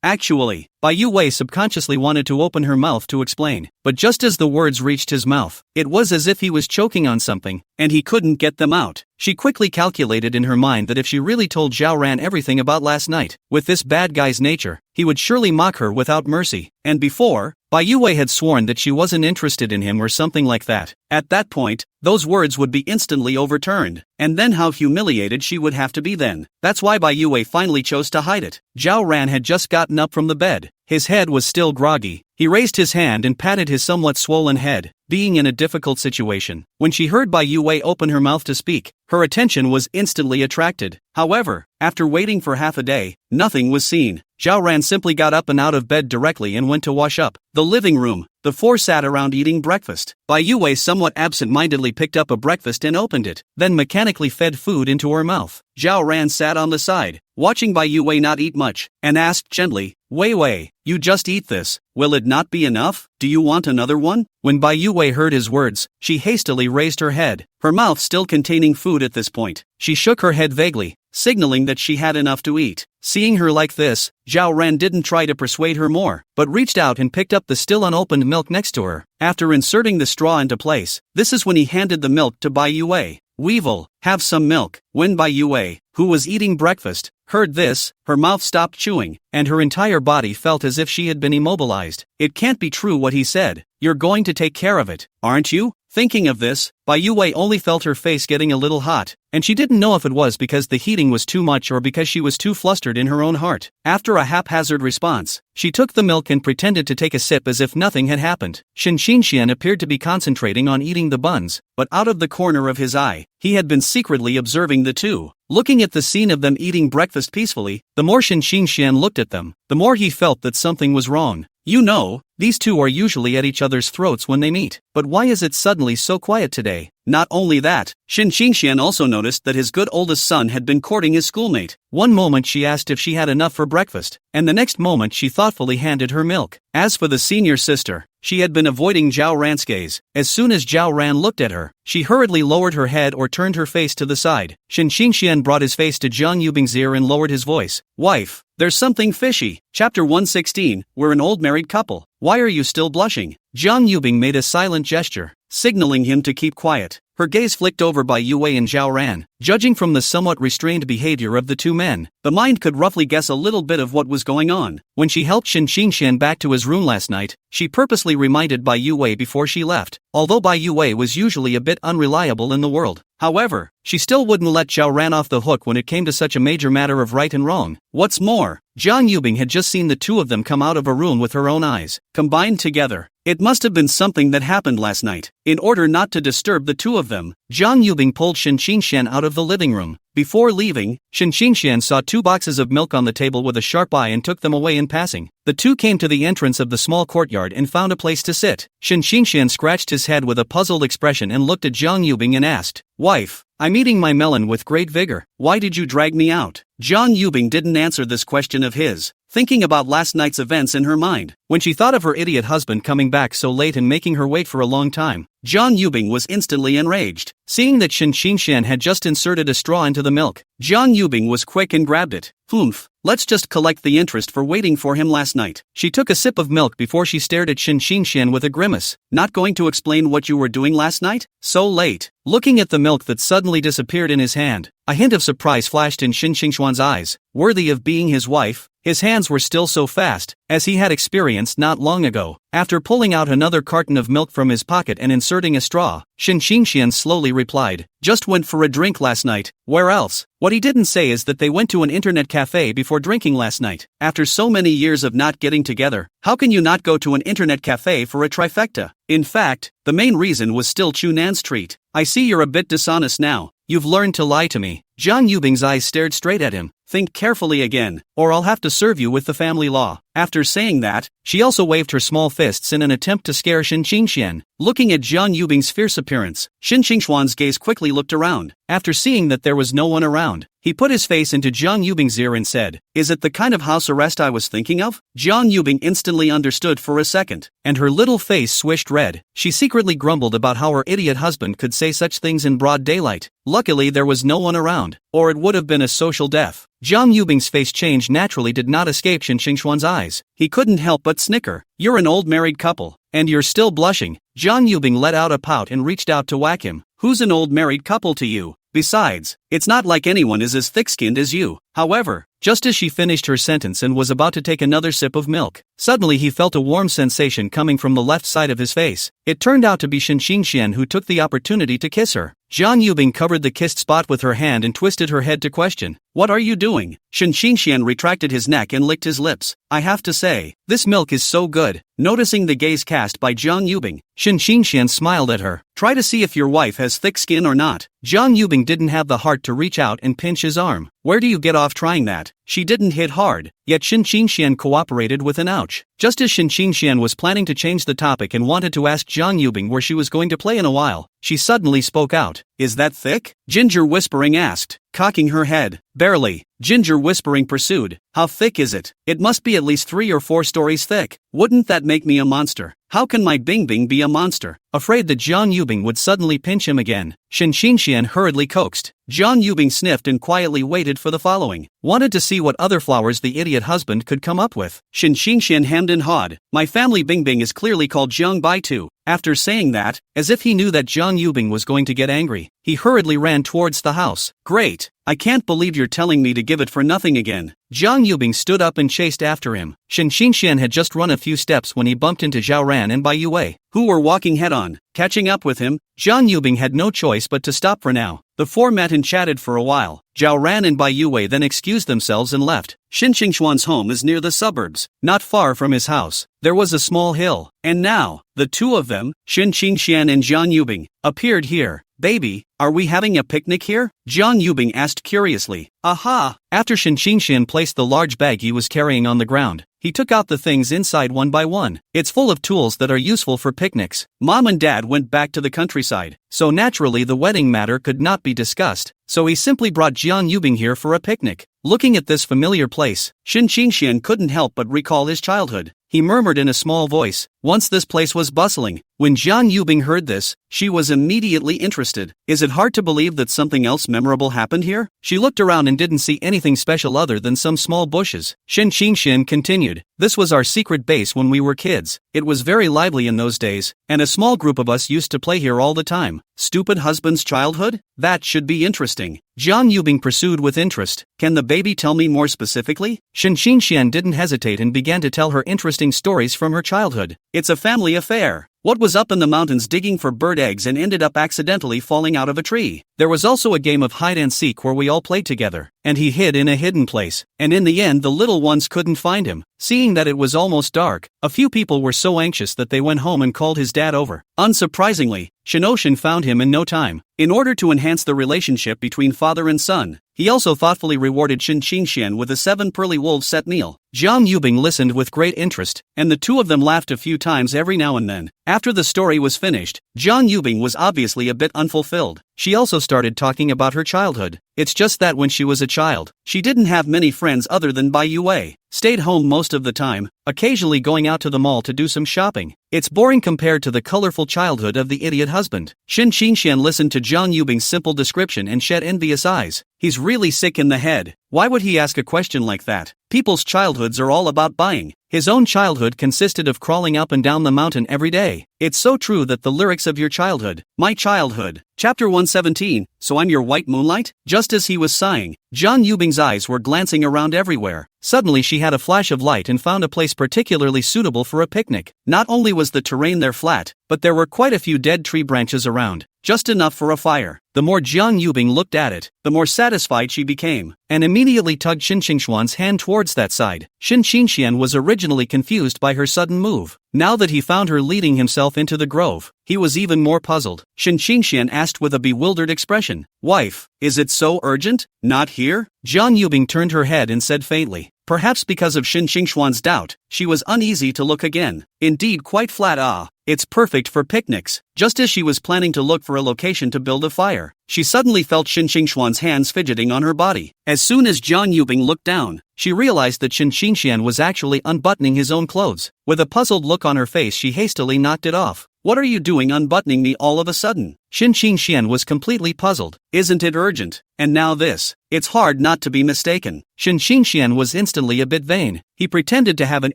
Actually, Bai Yue subconsciously wanted to open her mouth to explain, but just as the words reached his mouth, it was as if he was choking on something, and he couldn't get them out. She quickly calculated in her mind that if she really told Zhao Ran everything about last night, with this bad guy's nature, he would surely mock her without mercy. And before, Bai Yue had sworn that she wasn't interested in him or something like that. At that point, those words would be instantly overturned, and then how humiliated she would have to be then. That's why Bai Yue finally chose to hide it. Zhao Ran had just gotten up from the bed. His head was still groggy. He raised his hand and patted his somewhat swollen head, being in a difficult situation. When she heard Bai Yue open her mouth to speak, her attention was instantly attracted. However, after waiting for half a day, nothing was seen. Zhao Ran simply got up and out of bed directly and went to wash up. The living room. The four sat around eating breakfast. Bai Yue somewhat absent-mindedly picked up a breakfast and opened it, then mechanically fed food into her mouth. Zhao Ran sat on the side, watching Bai Yue not eat much, and asked gently, "Wei Wei, you just eat this. Will it not be enough? Do you want another one?" When Bai Yue heard his words, she hastily raised her head, her mouth still containing food at this point. She shook her head vaguely, signaling that she had enough to eat. Seeing her like this, Zhao Ran didn't try to persuade her more, but reached out and picked up the still unopened milk next to her. After inserting the straw into place, this is when he handed the milk to Bai Yue. "Weevil, have some milk." When Bai Yue, who was eating breakfast, heard this, her mouth stopped chewing, and her entire body felt as if she had been immobilized. It can't be true what he said. You're going to take care of it, aren't you? Thinking of this, Bai Yue only felt her face getting a little hot, and she didn't know if it was because the heating was too much or because she was too flustered in her own heart. After a haphazard response, she took the milk and pretended to take a sip as if nothing had happened. Shen Xingxian appeared to be concentrating on eating the buns, but out of the corner of his eye, he had been secretly observing the two. Looking at the scene of them eating breakfast peacefully, the more Shen Xingxian looked at them, the more he felt that something was wrong. You know, these two are usually at each other's throats when they meet, but why is it suddenly so quiet today? Not only that, Shen Xingxian also noticed that his good oldest son had been courting his schoolmate. One moment she asked if she had enough for breakfast, and the next moment she thoughtfully handed her milk. As for the senior sister, she had been avoiding Zhao Ran's gaze. As soon as Zhao Ran looked at her, she hurriedly lowered her head or turned her face to the side. Shen Xingxian brought his face to Zhang Yubing's ear and lowered his voice. Wife, there's something fishy. Chapter 116, we're an old married couple. Why are you still blushing? Zhang Yubing made a silent gesture, signaling him to keep quiet. Her gaze flicked over by Yue and Zhao Ran. Judging from the somewhat restrained behavior of the two men, the mind could roughly guess a little bit of what was going on. When she helped Shen Xingxian back to his room last night, she purposely reminded Bai Yue before she left, although Bai Yue was usually a bit unreliable in the world. However, she still wouldn't let Zhao Ran off the hook when it came to such a major matter of right and wrong. What's more, Zhang Yubing had just seen the two of them come out of a room with her own eyes. Combined together, it must have been something that happened last night. In order not to disturb the two of them, Zhang Yubing pulled Shen Xingxian out of the living room. Before leaving, Shen Xingxian saw 2 boxes of milk on the table with a sharp eye and took them away in passing. The two came to the entrance of the small courtyard and found a place to sit. Shen Xingxian scratched his head with a puzzled expression and looked at Zhang Yubing and asked, Wife, I'm eating my melon with great vigor. Why did you drag me out? Zhang Yubing didn't answer this question of his, thinking about last night's events in her mind. When she thought of her idiot husband coming back so late and making her wait for a long time, Zhang Yubing was instantly enraged. Seeing that Shen Xingxian had just inserted a straw into the milk, Zhang Yubing was quick and grabbed it. Humph, let's just collect the interest for waiting for him last night. She took a sip of milk before she stared at Shen Xingxian with a grimace. Not going to explain what you were doing last night? So late. Looking at the milk that suddenly disappeared in his hand, a hint of surprise flashed in Shen Xingxian's eyes. Worthy of being his wife, his hands were still so fast, as he had experienced not long ago. After pulling out another carton of milk from his pocket and inserting a straw, Shen Xingxian slowly replied, Just went for a drink last night. Where else? What he didn't say is that they went to an internet cafe before drinking last night. After so many years of not getting together, how can you not go to an internet cafe for a trifecta? In fact, the main reason was still Chunan's treat. I see you're a bit dishonest now. You've learned to lie to me. Zhang Yubing's eyes stared straight at him. Think carefully again, or I'll have to serve you with the family law. After saying that, she also waved her small fists in an attempt to scare Shen Xingxian. Looking at Zhang Yubing's fierce appearance, Shen Xingxian's gaze quickly looked around. After seeing that there was no one around, he put his face into Zhang Yubing's ear and said, Is it the kind of house arrest I was thinking of? Zhang Yubing instantly understood for a second, and her little face swished red. She secretly grumbled about how her idiot husband could say such things in broad daylight. Luckily there was no one around, or it would have been a social death. Zhang Yubing's face change naturally did not escape Shen Xingxian's eyes. He couldn't help but snicker. You're an old married couple, and you're still blushing. Zhang Yubing let out a pout and reached out to whack him. Who's an old married couple to you? Besides, it's not like anyone is as thick-skinned as you. However, just as she finished her sentence and was about to take another sip of milk, suddenly he felt a warm sensation coming from the left side of his face. It turned out to be Shen Xingxian who took the opportunity to kiss her. Zhang Yubing covered the kissed spot with her hand and twisted her head to question, What are you doing? Shen Xingxian retracted his neck and licked his lips. I have to say, this milk is so good. Noticing the gaze cast by Zhang Yubing, Shen Xingxian smiled at her. Try to see if your wife has thick skin or not. Zhang Yubing didn't have the heart to reach out and pinch his arm. Where do you get off trying that? She didn't hit hard, yet Shen Xingxian cooperated with an ouch. Just as Shen Xingxian was planning to change the topic and wanted to ask Zhang Yubing where she was going to play in a while, she suddenly spoke out. Is that thick? Ginger Whispering asked, cocking her head. Barely. Ginger Whispering pursued. How thick is it? It must be at least 3 or 4 stories thick. Wouldn't that make me a monster? How can my Bing Bing be a monster? Afraid that Zhang Yubing would suddenly pinch him again, Shen Xingxian hurriedly coaxed. Zhang Yubing sniffed and quietly waited for the following. Wanted to see what other flowers the idiot husband could come up with. Shen Xingxian hemmed and hawed. My family Bing Bing is clearly called Zhang Bai Tu, After saying that, as if he knew that Jiang Yubing was going to get angry, he hurriedly ran towards the house. Great! I can't believe you're telling me to give it for nothing again. Jiang Yubing stood up and chased after him. Shen Xingxian had just run a few steps when he bumped into Zhao Ran and Bai Yue, who were walking head-on. Catching up with him, Jiang Yubing had no choice but to stop for now. The four met and chatted for a while. Zhao Ran and Bai Yue then excused themselves and left. Shen Xingxuan's home is near the suburbs, not far from his house. There was a small hill, and now, the two of them, Shen Xingxian and Jiang Yubing, appeared here. Baby, are we having a picnic here? Jiang Yubing asked curiously. Aha! After Shen Xingxian placed the large bag he was carrying on the ground, he took out the things inside one by one. It's full of tools that are useful for picnics. Mom and Dad went back to the countryside, so naturally the wedding matter could not be discussed, so he simply brought Jiang Yubing here for a picnic. Looking at this familiar place, Shen Xingxian couldn't help but recall his childhood. He murmured in a small voice, once this place was bustling. When Jiang Yubing heard this, she was immediately interested. Is it hard to believe that something else memorable happened here? She looked around and didn't see anything special other than some small bushes. Shen Xingxian continued, this was our secret base when we were kids. It was very lively in those days, and a small group of us used to play here all the time. Stupid husband's childhood? That should be interesting. Jiang Yubing pursued with interest. Can the baby tell me more specifically? Shen Xingxian didn't hesitate and began to tell her interesting stories from her childhood. It's a family affair. What was up in the mountains digging for bird eggs and ended up accidentally falling out of a tree? There was also a game of hide and seek where we all played together, and he hid in a hidden place, and in the end the little ones couldn't find him. Seeing that it was almost dark, a few people were so anxious that they went home and called his dad over. Unsurprisingly, Shinoshin found him in no time. In order to enhance the relationship between father and son, he also thoughtfully rewarded Shen Xingxian with a 7 pearly wolves set meal. Jiang Yubing listened with great interest, and the two of them laughed a few times every now and then. After the story was finished, Jiang Yubing was obviously a bit unfulfilled. She also started talking about her childhood. It's just that when she was a child, she didn't have many friends other than Bai Yue. Stayed home most of the time, occasionally going out to the mall to do some shopping. It's boring compared to the colorful childhood of the idiot husband. Shen Xingxian listened to Jiang Yubing's simple description and shed envious eyes. He's really sick in the head. Why would he ask a question like that? People's childhoods are all about buying. His own childhood consisted of crawling up and down the mountain every day. It's so true that the lyrics of your childhood, my childhood. Chapter 117, So I'm Your White Moonlight? Just as he was sighing, Jiang Yubing's eyes were glancing around everywhere. Suddenly she had a flash of light and found a place particularly suitable for a picnic. Not only was the terrain there flat, but there were quite a few dead tree branches around, just enough for a fire. The more Jiang Yubing looked at it, the more satisfied she became, and immediately tugged Shen Xingxuan's hand towards that side. Shen Xingxian was originally confused by her sudden move. Now that he found her leading himself into the grove, he was even more puzzled. Shen Xingxian asked with a bewildered expression, Wife, is it so urgent? Not here? Jiang Yubing turned her head and said faintly. Perhaps because of Shen Xingxuan's doubt, she was uneasy to look again. Indeed quite flat. It's perfect for picnics. Just as she was planning to look for a location to build a fire, she suddenly felt Shen Xingxuan's hands fidgeting on her body. As soon as Jiang Yubing looked down, she realized that Shen Xingxian was actually unbuttoning his own clothes. With a puzzled look on her face, she hastily knocked it off. What are you doing unbuttoning me all of a sudden? Shen Xingxian was completely puzzled. Isn't it urgent? And now this. It's hard not to be mistaken. Shen Xingxian was instantly a bit vain. He pretended to have an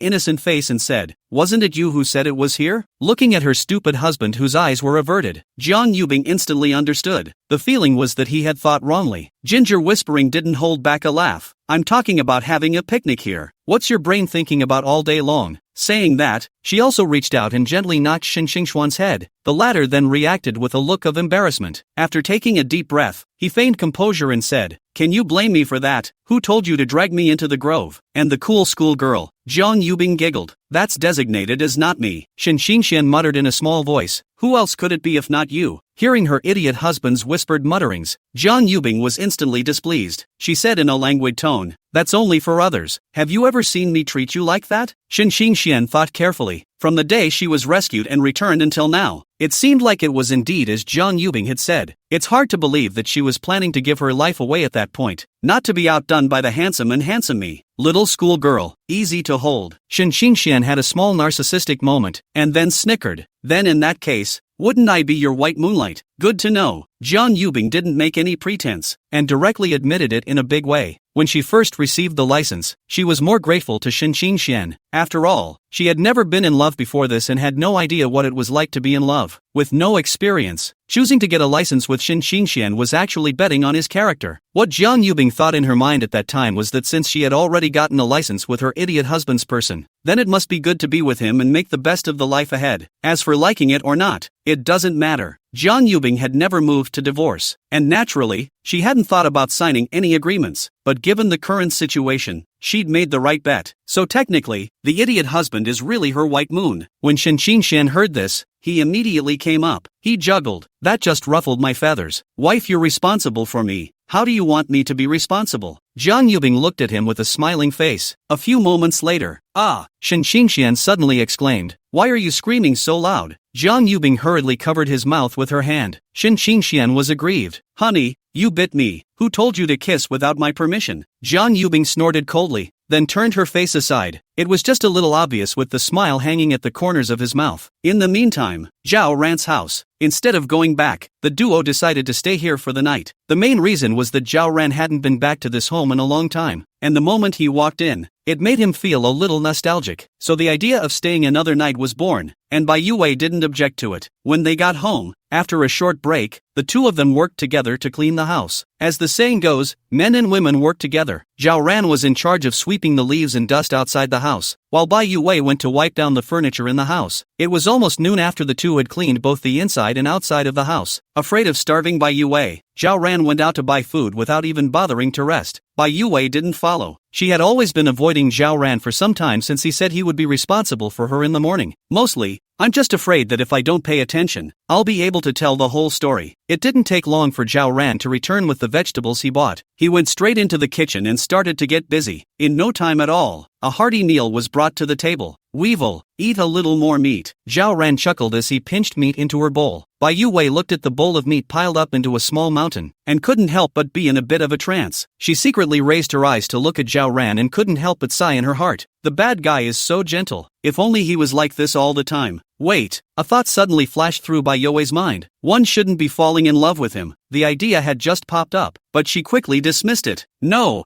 innocent face and said, Wasn't it you who said it was here? Looking at her stupid husband whose eyes were averted, Jiang Yubing instantly understood. The feeling was that he had thought wrongly. Ginger whispering didn't hold back a laugh. I'm talking about having a picnic here. What's your brain thinking about all day long? Saying that, she also reached out and gently knocked Shen Xingxuan's head. The latter then reacted with a look of embarrassment. After taking a deep breath, he feigned composure and said, Can you blame me for that? Who told you to drag me into the grove? And the cool schoolgirl? Jiang Yubing giggled. That's designated as not me. Shen Xingxian muttered in a small voice. Who else could it be if not you? Hearing her idiot husband's whispered mutterings, Jiang Yubing was instantly displeased. She said in a languid tone, That's only for others. Have you ever seen me treat you like that? Shen Xingxian thought carefully. From the day she was rescued and returned until now, it seemed like it was indeed as Jiang Yubing had said. It's hard to believe that she was planning to give her life away at that point, not to be outdone by the handsome and handsome me. Little schoolgirl, easy to hold. Shen Xingxian had a small narcissistic moment, and then snickered. Then in that case, wouldn't I be your white moonlight? Good to know. Jiang Yubing didn't make any pretense, and directly admitted it in a big way. When she first received the license, she was more grateful to Xian. After all, she had never been in love before this and had no idea what it was like to be in love. With no experience, choosing to get a license with Xian was actually betting on his character. What Jiang Yubing thought in her mind at that time was that since she had already gotten a license with her idiot husband's person, then it must be good to be with him and make the best of the life ahead. As for liking it or not, it doesn't matter. Jiang Yubing had never moved to divorce, and naturally, she hadn't thought about signing any agreements, but given the current situation, she'd made the right bet. So technically, the idiot husband is really her white moon. When Xian heard this, he immediately came up. He juggled. That just ruffled my feathers. Wife, you're responsible for me. How do you want me to be responsible? Jiang Yubing looked at him with a smiling face. A few moments later, Xian suddenly exclaimed. Why are you screaming so loud? Jiang Yubing hurriedly covered his mouth with her hand. Xian was aggrieved. Honey, you bit me. Who told you to kiss without my permission? Jiang Yubing snorted coldly, then turned her face aside. It was just a little obvious with the smile hanging at the corners of his mouth. In the meantime, Zhao Ran's house. Instead of going back, the duo decided to stay here for the night. The main reason was that Zhao Ran hadn't been back to this home in a long time, and the moment he walked in, it made him feel a little nostalgic. So the idea of staying another night was born, and Bai Yue didn't object to it. When they got home, after a short break, the two of them worked together to clean the house. As the saying goes, men and women work together. Zhao Ran was in charge of sweeping the leaves and dust outside the house, while Bai Yue went to wipe down the furniture in the house. It was almost noon after the two had cleaned both the inside and outside of the house. Afraid of starving Bai Yue, Zhao Ran went out to buy food without even bothering to rest. Bai Yue didn't follow. She had always been avoiding Zhao Ran for some time since he said he would be responsible for her in the morning. Mostly, I'm just afraid that if I don't pay attention, I'll be able to tell the whole story. It didn't take long for Zhao Ran to return with the vegetables he bought. He went straight into the kitchen and started to get busy. In no time at all, a hearty meal was brought to the table. Weevil, eat a little more meat. Zhao Ran chuckled as he pinched meat into her bowl. Bai Yue looked at the bowl of meat piled up into a small mountain, and couldn't help but be in a bit of a trance. She secretly raised her eyes to look at Zhao Ran and couldn't help but sigh in her heart. The bad guy is so gentle. If only he was like this all the time. Wait, a thought suddenly flashed through Bai Yue's mind. One shouldn't be falling in love with him. The idea had just popped up, but she quickly dismissed it. No,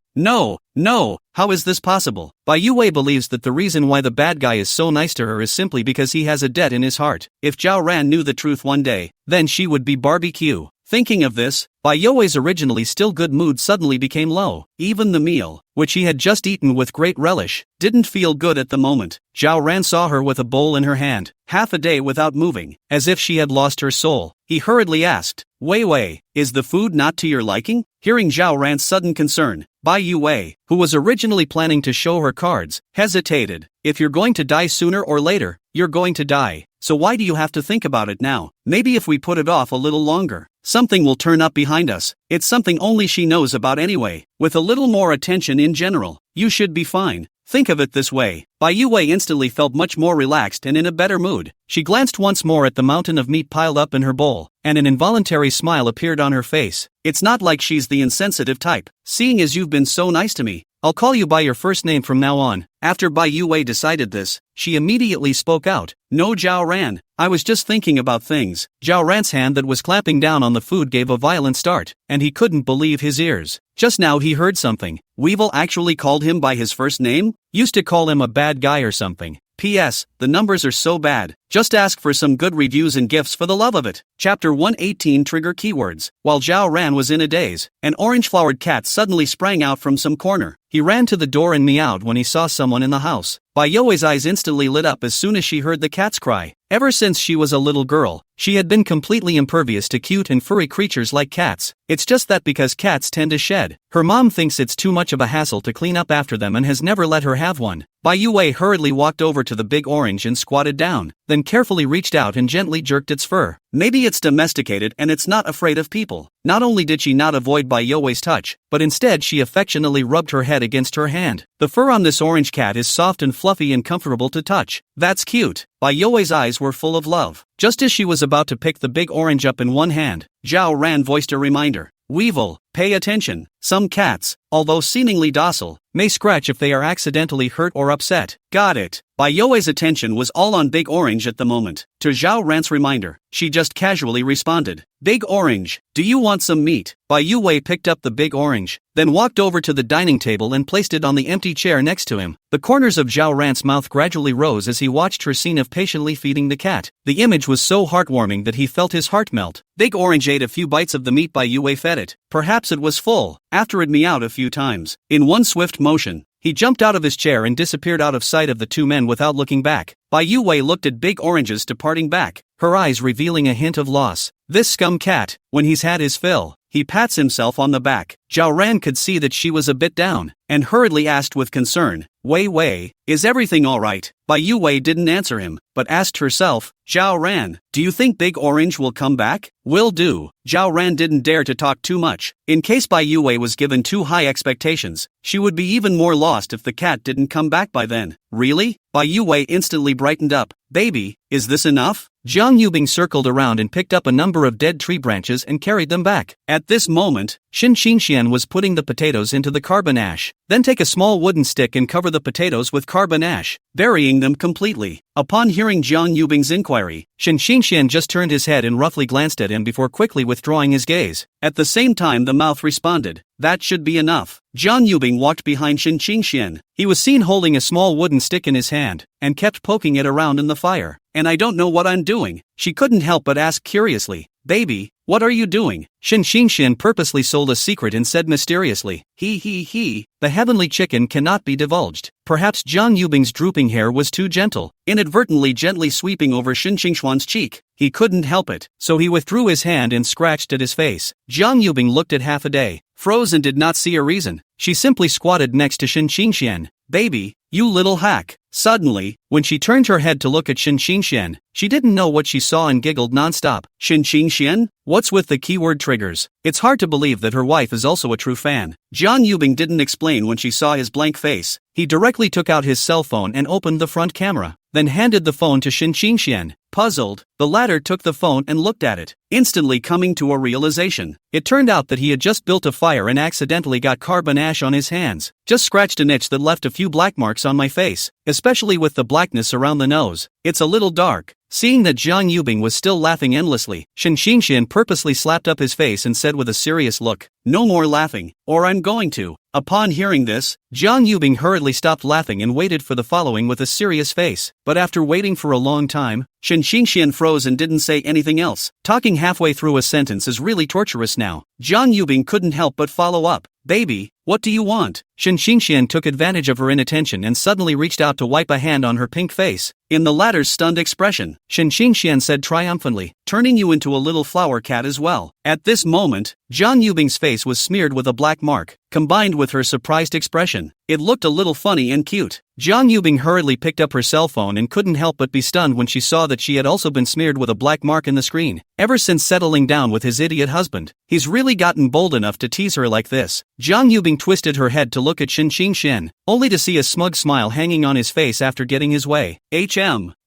how is this possible? Bai Yue believes that the reason why the bad guy is so nice to her is simply because he has a debt in his heart. If Zhao Ran knew the truth one day, then she would be barbecue. Thinking of this, Bai Yue's originally still good mood suddenly became low. Even the meal, which he had just eaten with great relish, didn't feel good at the moment. Zhao Ran saw her with a bowl in her hand, half a day without moving, as if she had lost her soul. He hurriedly asked, Wei, is the food not to your liking? Hearing Zhao Ran's sudden concern, Bai Yue, who was originally planning to show her cards, hesitated. If you're going to die sooner or later, you're going to die. So why do you have to think about it now? Maybe if we put it off a little longer, something will turn up behind us. It's something only she knows about anyway. With a little more attention in general, you should be fine. Think of it this way. Bai Yue instantly felt much more relaxed and in a better mood. She glanced once more at the mountain of meat piled up in her bowl, and an involuntary smile appeared on her face. It's not like she's the insensitive type. Seeing as you've been so nice to me, I'll call you by your first name from now on. After Bai Yue decided this, she immediately spoke out. No, Zhao Ran, I was just thinking about things. Zhao Ran's hand that was clapping down on the food gave a violent start, and he couldn't believe his ears. Just now he heard something. Weevil actually called him by his first name? Used to call him a bad guy or something. P.S. The numbers are so bad. Just ask for some good reviews and gifts for the love of it. Chapter 118 Trigger Keywords. While Zhao Ran was in a daze, an orange-flowered cat suddenly sprang out from some corner. He ran to the door and meowed when he saw someone in the house. Bai Yue's eyes instantly lit up as soon as she heard the cat's cry. Ever since she was a little girl, she had been completely impervious to cute and furry creatures like cats. It's just that because cats tend to shed, her mom thinks it's too much of a hassle to clean up after them and has never let her have one. Bai Yue hurriedly walked over to the big orange and squatted down, then carefully reached out and gently jerked its fur. Maybe it's domesticated and it's not afraid of people. Not only did she not avoid Bai Yue's touch, but instead she affectionately rubbed her head against her hand. The fur on this orange cat is soft and fluffy and comfortable to touch. That's cute. Bai Yue's eyes were full of love. Just as she was about to pick the big orange up in one hand, Zhao Ran voiced a reminder. Weevil, Pay attention. Some cats, although seemingly docile, may scratch if they are accidentally hurt or upset. Got it. Bai Yue's attention was all on Big Orange at the moment. To Zhao Ran's reminder, she just casually responded, Big Orange, do you want some meat? Bai Yue picked up the Big Orange, then walked over to the dining table and placed it on the empty chair next to him. The corners of Zhao Ran's mouth gradually rose as he watched her scene of patiently feeding the cat. The image was so heartwarming that he felt his heart melt. Big Orange ate a few bites of the meat Bai Yue fed it. Perhaps it was full. After it meowed a few times, in one swift motion, he jumped out of his chair and disappeared out of sight of the two men without looking back. Bai Yue looked at Big Orange's departing back, her eyes revealing a hint of loss. This scum cat, when he's had his fill, he pats himself on the back. Zhao Ran could see that she was a bit down, and hurriedly asked with concern, Wei, is everything alright? Bai Yue didn't answer him, but asked herself, Zhao Ran, do you think Big Orange will come back? Will do. Zhao Ran didn't dare to talk too much. In case Bai Yue was given too high expectations, she would be even more lost if the cat didn't come back by then. Really? Bai Yue instantly brightened up. Baby, is this enough? Jiang Yubing circled around and picked up a number of dead tree branches and carried them back. At this moment, Xin Xingxian was putting the potatoes into the carbon ash. Then take a small wooden stick and cover the potatoes with carbon ash, burying them completely. Upon hearing Jiang Yubing's inquiry, Xin Xingxian just turned his head and roughly glanced at him before quickly withdrawing his gaze. At the same time the mouth responded, that should be enough. Jiang Yubing walked behind Xin Xingxian. He was seen holding a small wooden stick in his hand, and kept poking it around in the fire. And I don't know what I'm doing. She couldn't help but ask curiously, Baby, what are you doing? Xin Xingxian purposely sold a secret and said mysteriously, the heavenly chicken cannot be divulged. Perhaps Jiang Yubing's drooping hair was too gentle, inadvertently gently sweeping over Xin Xingxuan's cheek. He couldn't help it, so he withdrew his hand and scratched at his face. Jiang Yubing looked at half a day, froze and did not see a reason. She simply squatted next to Xin Xingxian. Baby, you little hack. Suddenly, when she turned her head to look at Xin Xingxian, she didn't know what she saw and giggled nonstop. Xin Xingxian? What's with the keyword triggers? It's hard to believe that her wife is also a true fan. Jiang Yubing didn't explain when she saw his blank face. He directly took out his cell phone and opened the front camera, then handed the phone to Xin Xingxian. Puzzled, the latter took the phone and looked at it, instantly coming to a realization. It turned out that he had just built a fire and accidentally got carbon ash on his hands. Just scratched an itch that left a few black marks on my face, especially with the blackness around the nose. It's a little dark. Seeing that Jiang Yubing was still laughing endlessly, Xin Xingxian purposely slapped up his face and said with a serious look, no more laughing, or I'm going to. Upon hearing this, Jiang Yubing hurriedly stopped laughing and waited for the following with a serious face. But after waiting for a long time, Xin Xingxian froze and didn't say anything else. Talking halfway through a sentence is really torturous now. Jiang Yubing couldn't help but follow up. Baby, what do you want? Xin Xingxian took advantage of her inattention and suddenly reached out to wipe a hand on her pink face. In the latter's stunned expression, Xin Xingxian said triumphantly, turning you into a little flower cat as well. At this moment, Jiang Yubing's face was smeared with a black mark, combined with her surprised expression. It looked a little funny and cute. Jiang Yubing hurriedly picked up her cell phone and couldn't help but be stunned when she saw that she had also been smeared with a black mark in the screen. Ever since settling down with his idiot husband, he's really gotten bold enough to tease her like this. Jiang Yubing twisted her head to look at Xin Xingxian, only to see a smug smile hanging on his face after getting his way.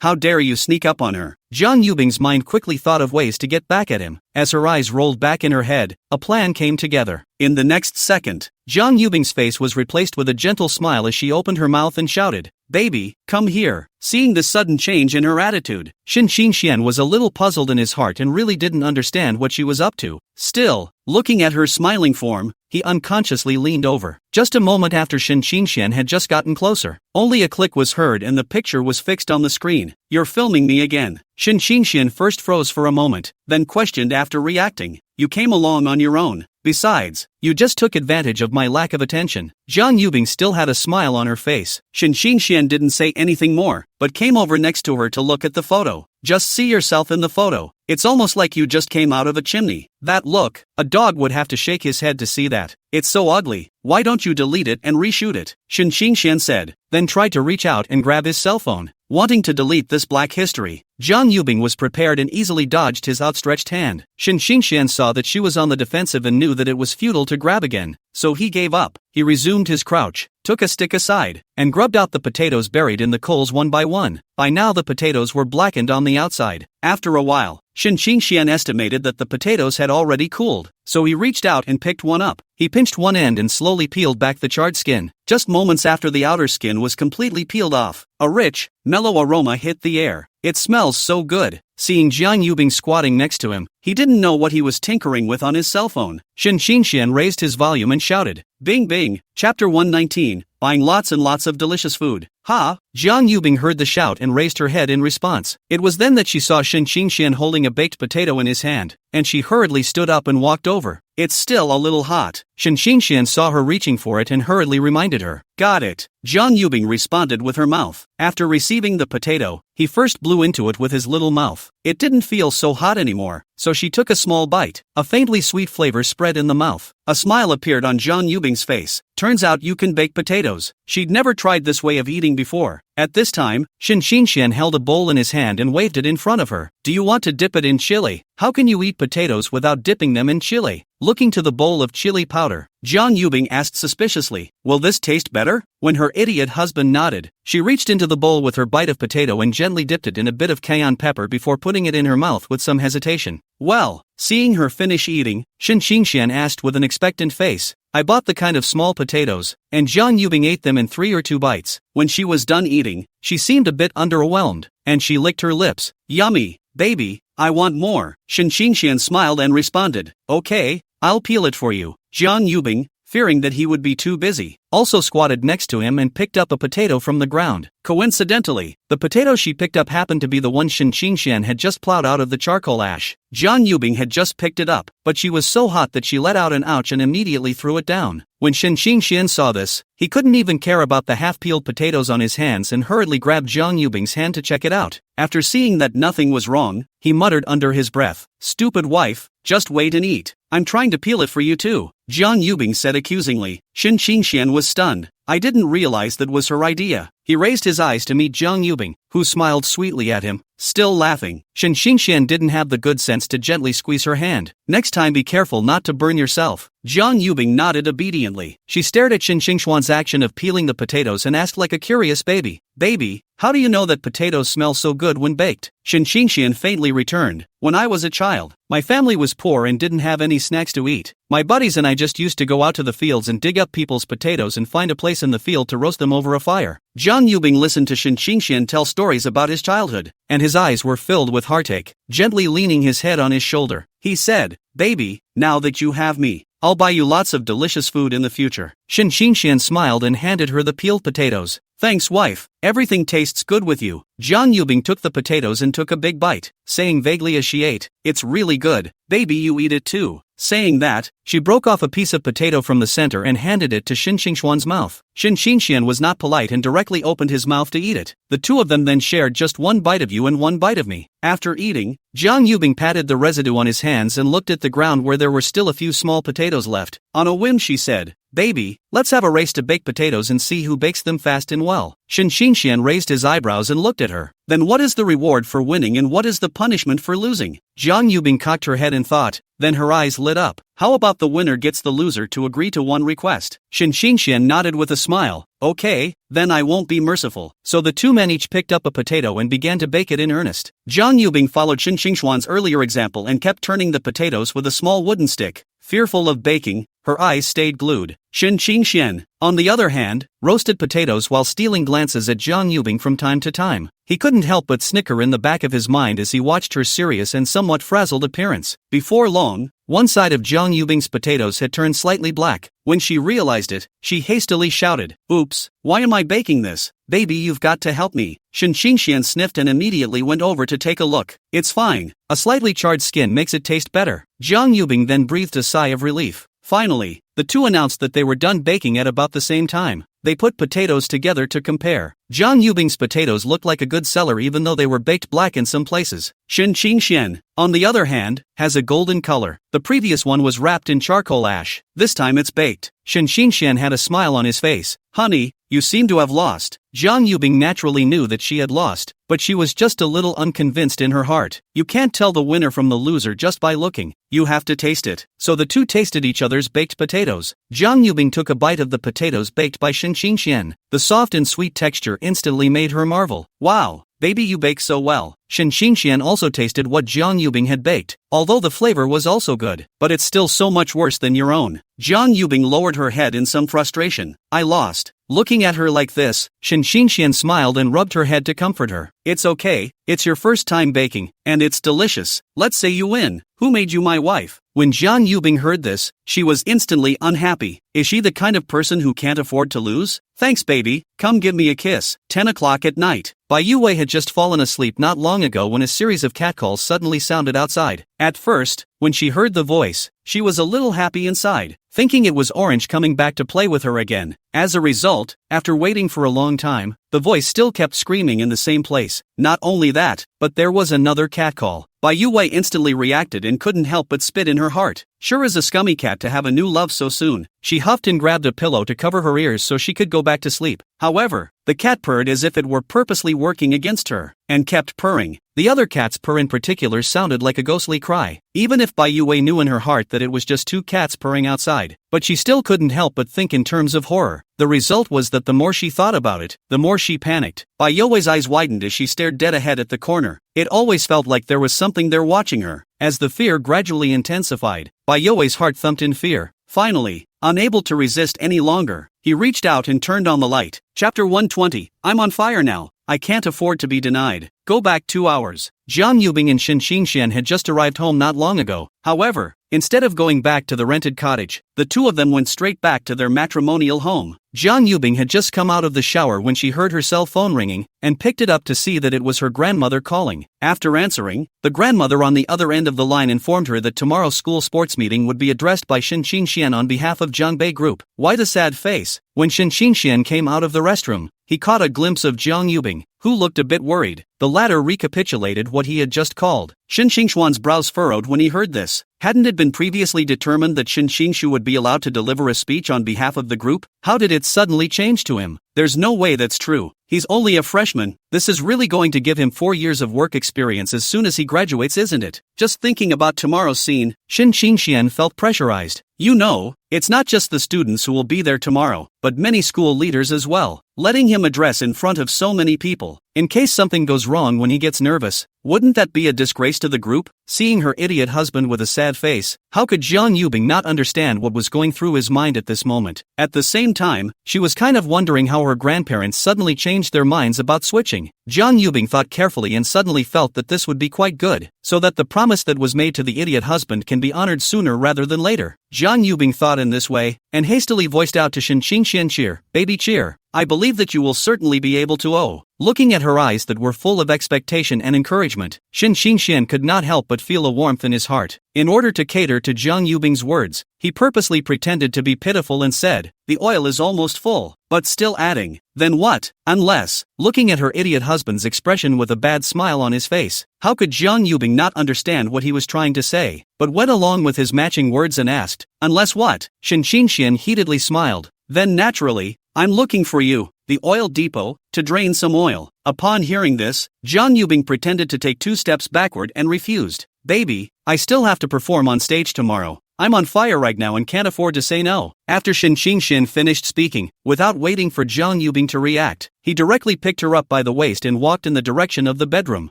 How dare you sneak up on her? Jiang Yubing's mind quickly thought of ways to get back at him. As her eyes rolled back in her head, a plan came together. In the next second, Jiang Yubing's face was replaced with a gentle smile as she opened her mouth and shouted, Baby, come here. Seeing the sudden change in her attitude, Xin Xingxian was a little puzzled in his heart and really didn't understand what she was up to. Still, looking at her smiling form, he unconsciously leaned over. Just a moment after Xin Xingxian had just gotten closer, only a click was heard and the picture was fixed on the screen. You're filming me again. Xin Xingxian first froze for a moment, then questioned after reacting. You came along on your own. Besides, you just took advantage of my lack of attention. Jiang Yubing still had a smile on her face. Xin Xingxian didn't say anything more, but came over next to her to look at the photo. Just see yourself in the photo. It's almost like you just came out of a chimney. That look, a dog would have to shake his head to see that. It's so ugly. Why don't you delete it and reshoot it? Xin Xingxian said, then tried to reach out and grab his cell phone, wanting to delete this black history. Jiang Yubing was prepared and easily dodged his outstretched hand. Shen Xingxian saw that she was on the defensive and knew that it was futile to grab again, so he gave up. He resumed his crouch, took a stick aside, and grubbed out the potatoes buried in the coals one by one. By now the potatoes were blackened on the outside. After a while, Shen Xingxian estimated that the potatoes had already cooled, so he reached out and picked one up. He pinched one end and slowly peeled back the charred skin. Just moments after the outer skin was completely peeled off, a rich, mellow aroma hit the air. It smells so good. Seeing Jiang Yubing squatting next to him, he didn't know what he was tinkering with on his cell phone. Shen Xingxian raised his volume and shouted, "Bing bing, Chapter 119, buying lots and lots of delicious food." Ha! Jiang Yubing heard the shout and raised her head in response. It was then that she saw Shen Xingxian holding a baked potato in his hand, and she hurriedly stood up and walked over. "It's still a little hot." Shen Xingxian saw her reaching for it and hurriedly reminded her. "Got it." Jiang Yubing responded with her mouth. After receiving the potato, he first blew into it with his little mouth. It didn't feel so hot anymore, so she took a small bite. A faintly sweet flavor spread in the mouth. A smile appeared on Jiang Yubing's face. Turns out you can bake potatoes. She'd never tried this way of eating before. At this time, Shen Xingxian held a bowl in his hand and waved it in front of her. "Do you want to dip it in chili? How can you eat potatoes without dipping them in chili?" Looking to the bowl of chili powder, Jiang Yubing asked suspiciously, "Will this taste better?" When her idiot husband nodded, she reached into the bowl with her bite of potato and gently dipped it in a bit of cayenne pepper before putting it in her mouth with some hesitation. "Well," seeing her finish eating, Shen Xingxian asked with an expectant face, "I bought the kind of small potatoes," and Jiang Yubing ate them in 3 or 2 bites. When she was done eating, she seemed a bit underwhelmed, and she licked her lips. "Yummy, baby, I want more." Shen Xingxian smiled and responded, "Okay, I'll peel it for you." Jiang Yubing, fearing that he would be too busy, also squatted next to him and picked up a potato from the ground. Coincidentally, the potato she picked up happened to be the one Shen Xingxian had just plowed out of the charcoal ash. Jiang Yubing had just picked it up, but she was so hot that she let out an ouch and immediately threw it down. When Shen Xingxian saw this, he couldn't even care about the half-peeled potatoes on his hands and hurriedly grabbed Jiang Yubing's hand to check it out. After seeing that nothing was wrong, he muttered under his breath, "Stupid wife, just wait and eat. I'm trying to peel it for you too," Jiang Yubing said accusingly. Shen Xingxian was stunned. "I didn't realize that was her idea." He raised his eyes to meet Jiang Yubing, who smiled sweetly at him, still laughing. Shen Xingxian didn't have the good sense to gently squeeze her hand. "Next time be careful not to burn yourself." Jiang Yubing nodded obediently. She stared at Shen Xingxian's action of peeling the potatoes and asked like a curious baby, "Baby, how do you know that potatoes smell so good when baked?" Shen Xingxian faintly returned, "When I was a child, my family was poor and didn't have any snacks to eat. My buddies and I just used to go out to the fields and dig up people's potatoes and find a place in the field to roast them over a fire." Jiang Yubing listened to Shen Xingxian tell stories about his childhood, and his eyes were filled with heartache. Gently leaning his head on his shoulder, he said, "Baby, now that you have me, I'll buy you lots of delicious food in the future." Shen Xingxian smiled and handed her the peeled potatoes. "Thanks, wife, everything tastes good with you." Jiang Yubing took the potatoes and took a big bite, saying vaguely as she ate, "It's really good, baby, you eat it too." Saying that, she broke off a piece of potato from the center and handed it to Shen Xingxian's mouth. Shen Xingxian was not polite and directly opened his mouth to eat it. The two of them then shared just 1 bite of you and 1 bite of me. After eating, Jiang Yubing patted the residue on his hands and looked at the ground where there were still a few small potatoes left. On a whim she said, "Baby, let's have a race to bake potatoes and see who bakes them fast and well." Shen Xingxian raised his eyebrows and looked at her. "Then what is the reward for winning and what is the punishment for losing?" Jiang Yubing cocked her head in thought, then her eyes lit up. "How about the winner gets the loser to agree to one request?" Shen Xingxian nodded with a smile. "Okay, then I won't be merciful." So the 2 men each picked up a potato and began to bake it in earnest. Jiang Yubing followed Shen Xingxian's earlier example and kept turning the potatoes with a small wooden stick. Fearful of baking, her eyes stayed glued. Shen Xingxian, on the other hand, roasted potatoes while stealing glances at Jiang Yubing from time to time. He couldn't help but snicker in the back of his mind as he watched her serious and somewhat frazzled appearance. Before long, one side of Jiang Yubing's potatoes had turned slightly black. When she realized it, she hastily shouted, "Oops, why am I baking this? Baby, you've got to help me." Shen Xingxian sniffed and immediately went over to take a look. "It's fine. A slightly charred skin makes it taste better." Jiang Yubing then breathed a sigh of relief. Finally, the two announced that they were done baking at about the same time. They put potatoes together to compare. Jiang Yubing's potatoes looked like a good seller even though they were baked black in some places. Shen Xingxian, on the other hand, has a golden color. The previous one was wrapped in charcoal ash. This time it's baked. Shen Xingxian had a smile on his face. "Honey, You seem to have lost. Jiang Yubing naturally knew that she had lost, but she was just a little unconvinced in her heart. You can't tell the winner from the loser just by looking. You have to taste it. So the two tasted each other's baked potatoes. Jiang Yubing took a bite of the potatoes baked by Shen Xingxian. The soft and sweet texture instantly made her marvel. Wow, baby, you bake so well. Shen Xingxian also tasted what Jiang Yubing had baked, although the flavor was also good, but it's still so much worse than your own. Jiang Yubing lowered her head in some frustration. I lost. Looking at her like this, Shen Xingxian smiled and rubbed her head to comfort her. It's okay, it's your first time baking, and it's delicious. Let's say you win. Who made you my wife? When Jiang Yubing heard this, she was instantly unhappy. Is she the kind of person who can't afford to lose? Thanks, baby, come give me a kiss. 10 o'clock at night. Bai Yue had just fallen asleep not long ago when a series of catcalls suddenly sounded outside. At first, when she heard the voice, she was a little happy inside, thinking it was Orange coming back to play with her again. As a result, after waiting for a long time, the voice still kept screaming in the same place. Not only that, but there was another catcall. Bai Yue instantly reacted and couldn't help but spit in her heart. Sure is a scummy cat to have a new love so soon. She huffed and grabbed a pillow to cover her ears so she could go back to sleep. However, the cat purred as if it were purposely working against her, and kept purring. The other cat's purr in particular sounded like a ghostly cry, even if Bai Yue knew in her heart that it was just two cats purring outside. But she still couldn't help but think in terms of horror. The result was that the more she thought about it, the more she panicked. Bai Yue's eyes widened as she stared dead ahead at the corner. It always felt like there was something there watching her. As the fear gradually intensified, Bai Yue's heart thumped in fear. Finally, unable to resist any longer, he reached out and turned on the light. Chapter 120. I'm on fire now. I can't afford to be denied. Go back 2 hours. Jiang Yubing and Shen Xingxian had just arrived home not long ago. However, instead of going back to the rented cottage, the two of them went straight back to their matrimonial home. Jiang Yubing had just come out of the shower when she heard her cell phone ringing, and picked it up to see that it was her grandmother calling. After answering, the grandmother on the other end of the line informed her that tomorrow's school sports meeting would be addressed by Shen Xingxian on behalf of Jiangbei Group. Why the sad face? When Shen Xingxian came out of the restroom, he caught a glimpse of Jiang Yubing, who looked a bit worried. The latter recapitulated what he had just called. Shen Xingxuan's brows furrowed when he heard this. Hadn't it been previously determined that Shen Xingxu would be allowed to deliver a speech on behalf of the group? How did it suddenly change to him? There's no way that's true. He's only a freshman. This is really going to give him 4 years of work experience as soon as he graduates, isn't it? Just thinking about tomorrow's scene, Shen Xingxian felt pressurized. You know, it's not just the students who will be there tomorrow, but many school leaders as well. Letting him address in front of so many people, in case something goes wrong when he gets nervous, wouldn't that be a disgrace to the group? Seeing her idiot husband with a sad face, how could Jiang Yubing not understand what was going through his mind at this moment? At the same time, she was kind of wondering how her grandparents suddenly changed their minds about switching. Jiang Yubing thought carefully and suddenly felt that this would be quite good, so that the promise that was made to the idiot husband can be honored sooner rather than later. Jiang Yubing thought in this way, and hastily voiced out to Shen Xingxian, cheer, baby cheer. I believe that you will certainly be able to. Oh. Looking at her eyes that were full of expectation and encouragement, Shen Xingxian could not help but feel a warmth in his heart. In order to cater to Jiang Yubing's words, he purposely pretended to be pitiful and said, the oil is almost full, but still adding, then what? Unless, looking at her idiot husband's expression with a bad smile on his face, how could Jiang Yubing not understand what he was trying to say, but went along with his matching words and asked, unless what? Shen Xingxian heatedly smiled. Then naturally, I'm looking for you, the oil depot, to drain some oil. Upon hearing this, Jiang Yubing pretended to take 2 steps backward and refused. Baby, I still have to perform on stage tomorrow. I'm on fire right now and can't afford to say no. After Shen Xingxian finished speaking, without waiting for Jiang Yubing to react, he directly picked her up by the waist and walked in the direction of the bedroom.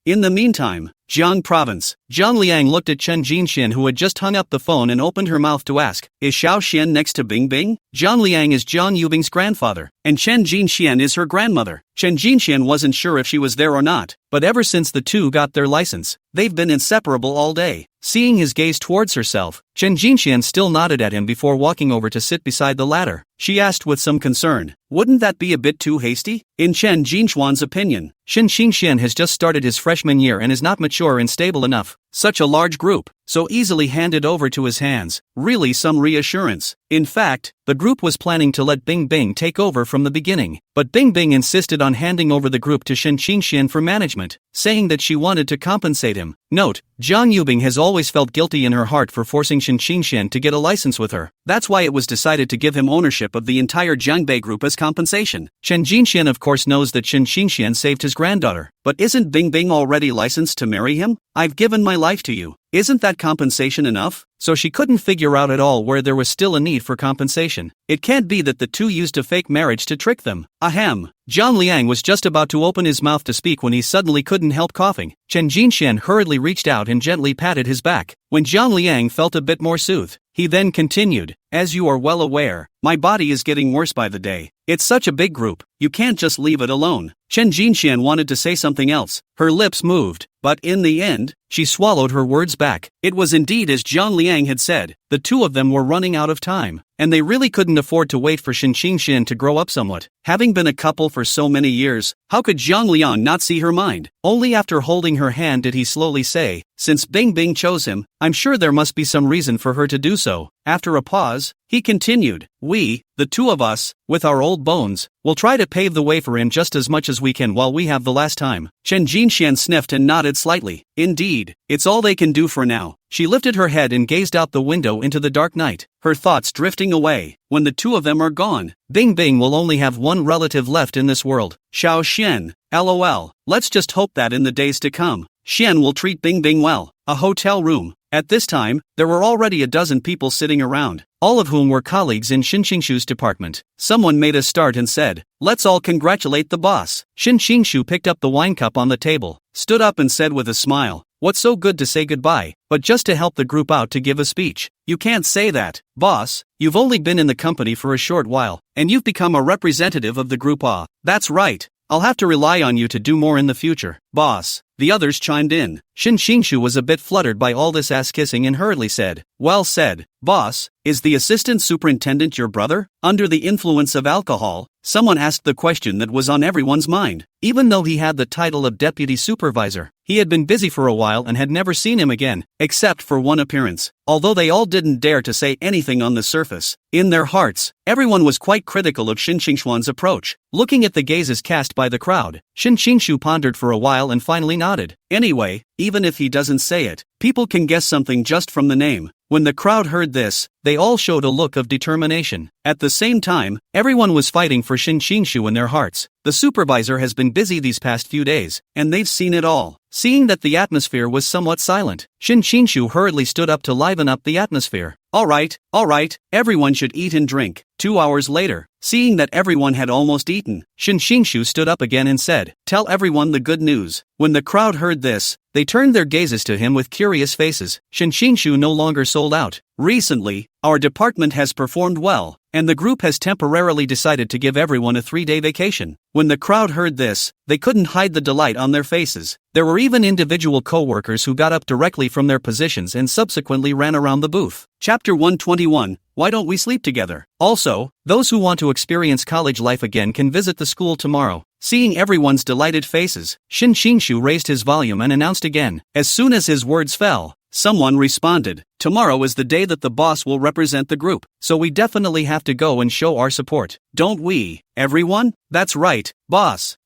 In the meantime, Jiang Province. Zhang Liang looked at Chen Jinxian, who had just hung up the phone, and opened her mouth to ask, is Xiao Xian next to Bing Bing? Zhang Liang is Jiang Yubing's grandfather, and Chen Jinxian is her grandmother. Chen Jinxian wasn't sure if she was there or not, but ever since the two got their license, they've been inseparable all day. Seeing his gaze towards herself, Chen Jinxian still nodded at him before walking over to sit beside the latter. She asked with some concern, wouldn't that be a bit too hasty? In Chen Jinxuan's opinion, Shen Xingxian has just started his freshman year and is not mature and stable enough. Such a large group, so easily handed over to his hands, really some reassurance. In fact, the group was planning to let Bing Bing take over from the beginning, but Bing Bing insisted on handing over the group to Shen Qingxian for management, saying that she wanted to compensate him. Note, Zhang Yubing has always felt guilty in her heart for forcing Shen Qingxian to get a license with her. That's why it was decided to give him ownership of the entire Jiangbei group as compensation. Shen Qingxian of course knows that Shen Qingxian saved his granddaughter, but isn't Bing Bing already licensed to marry him? I've given my life to you. Isn't that compensation enough? So she couldn't figure out at all where there was still a need for compensation. It can't be that the two used a fake marriage to trick them. Ahem. Zhang Liang was just about to open his mouth to speak when he suddenly couldn't help coughing. Chen Jinxian hurriedly reached out and gently patted his back. When Zhang Liang felt a bit more soothed, he then continued, "As you are well aware, my body is getting worse by the day. It's such a big group, you can't just leave it alone." Chen Jinxian wanted to say something else. Her lips moved, but in the end, she swallowed her words back. It was indeed as Zhang Liang had said, the two of them were running out of time, and they really couldn't afford to wait for Shen Qingxian to grow up somewhat. Having been a couple for so many years, how could Zhang Liang not see her mind? Only after holding her hand did he slowly say, "Since Bing Bing chose him, I'm sure there must be some reason for her to do so." After a pause, he continued, "We, the two of us, with our old bones, will try to pave the way for him just as much as we can while we have the last time." Chen Jinxian sniffed and nodded slightly. Indeed, it's all they can do for now. She lifted her head and gazed out the window into the dark night, her thoughts drifting away. When the two of them are gone, Bing Bing will only have one relative left in this world, Xiao Xian. LOL, let's just hope that in the days to come, Xian will treat Bing Bing well. A hotel room. At this time, there were already a dozen people sitting around, all of whom were colleagues in Shin Qingshu's department. Someone made a start and said, "Let's all congratulate the boss." Shin Qingshu picked up the wine cup on the table, stood up and said with a smile, "What's so good to say goodbye, but just to help the group out to give a speech? You can't say that, boss. You've only been in the company for a short while, and you've become a representative of the group. That's right. I'll have to rely on you to do more in the future, boss." The others chimed in. Shin Qingshu was a bit fluttered by all this ass-kissing and hurriedly said, "Well said, boss. Is the assistant superintendent your brother?" Under the influence of alcohol, someone asked the question that was on everyone's mind. Even though he had the title of deputy supervisor, he had been busy for a while and had never seen him again, except for one appearance. Although they all didn't dare to say anything on the surface, in their hearts, everyone was quite critical of Shin Qingshuan's approach. Looking at the gazes cast by the crowd, Shin Qingshu pondered for a while and finally nodded. Anyway, even if he doesn't say it, people can guess something just from the name. When the crowd heard this, they all showed a look of determination. At the same time, everyone was fighting for Shin Qingshu in their hearts. The supervisor has been busy these past few days, and they've seen it all. Seeing that the atmosphere was somewhat silent, Shin Qingshu hurriedly stood up to liven up the atmosphere. All right, everyone should eat and drink." 2 hours later, seeing that everyone had almost eaten, Shin Qingshu stood up again and said, "Tell everyone the good news." When the crowd heard this, they turned their gazes to him with curious faces. Shin Qingshu no longer sold out. "Recently, our department has performed well, and the group has temporarily decided to give everyone a 3-day vacation." When the crowd heard this, they couldn't hide the delight on their faces. There were even individual co-workers who got up directly from their positions and subsequently ran around the booth. Chapter 121, Why Don't We Sleep Together? Also, those who want to experience college life again can visit the school tomorrow. Seeing everyone's delighted faces, Shin Qingshu raised his volume and announced again. As soon as his words fell, someone responded, "Tomorrow is the day that the boss will represent the group, so we definitely have to go and show our support. Don't we, everyone?" "That's right, boss.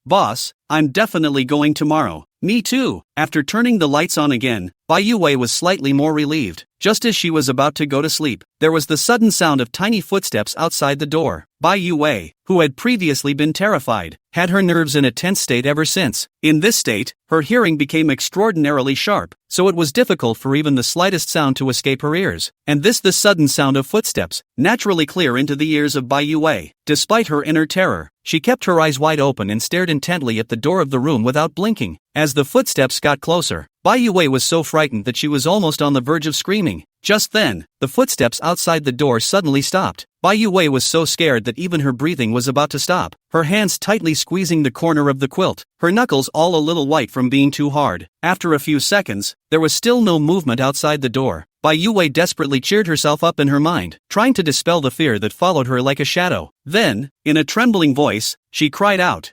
I'm definitely going tomorrow." "Me too." After turning the lights on again, Bai Yue was slightly more relieved. Just as she was about to go to sleep, there was the sudden sound of tiny footsteps outside the door. Bai Yue, who had previously been terrified, had her nerves in a tense state ever since. In this state, her hearing became extraordinarily sharp, so it was difficult for even the slightest sound to escape her ears. And the sudden sound of footsteps, naturally clear into the ears of Bai Yue. Despite her inner terror, she kept her eyes wide open and stared intently at the door of the room without blinking. As the footsteps got closer, Bai Yue was so frightened that she was almost on the verge of screaming. Just then, the footsteps outside the door suddenly stopped. Bai Yue was so scared that even her breathing was about to stop, her hands tightly squeezing the corner of the quilt, her knuckles all a little white from being too hard. After a few seconds, there was still no movement outside the door. Bai Yue desperately cheered herself up in her mind, trying to dispel the fear that followed her like a shadow. Then, in a trembling voice, she cried out,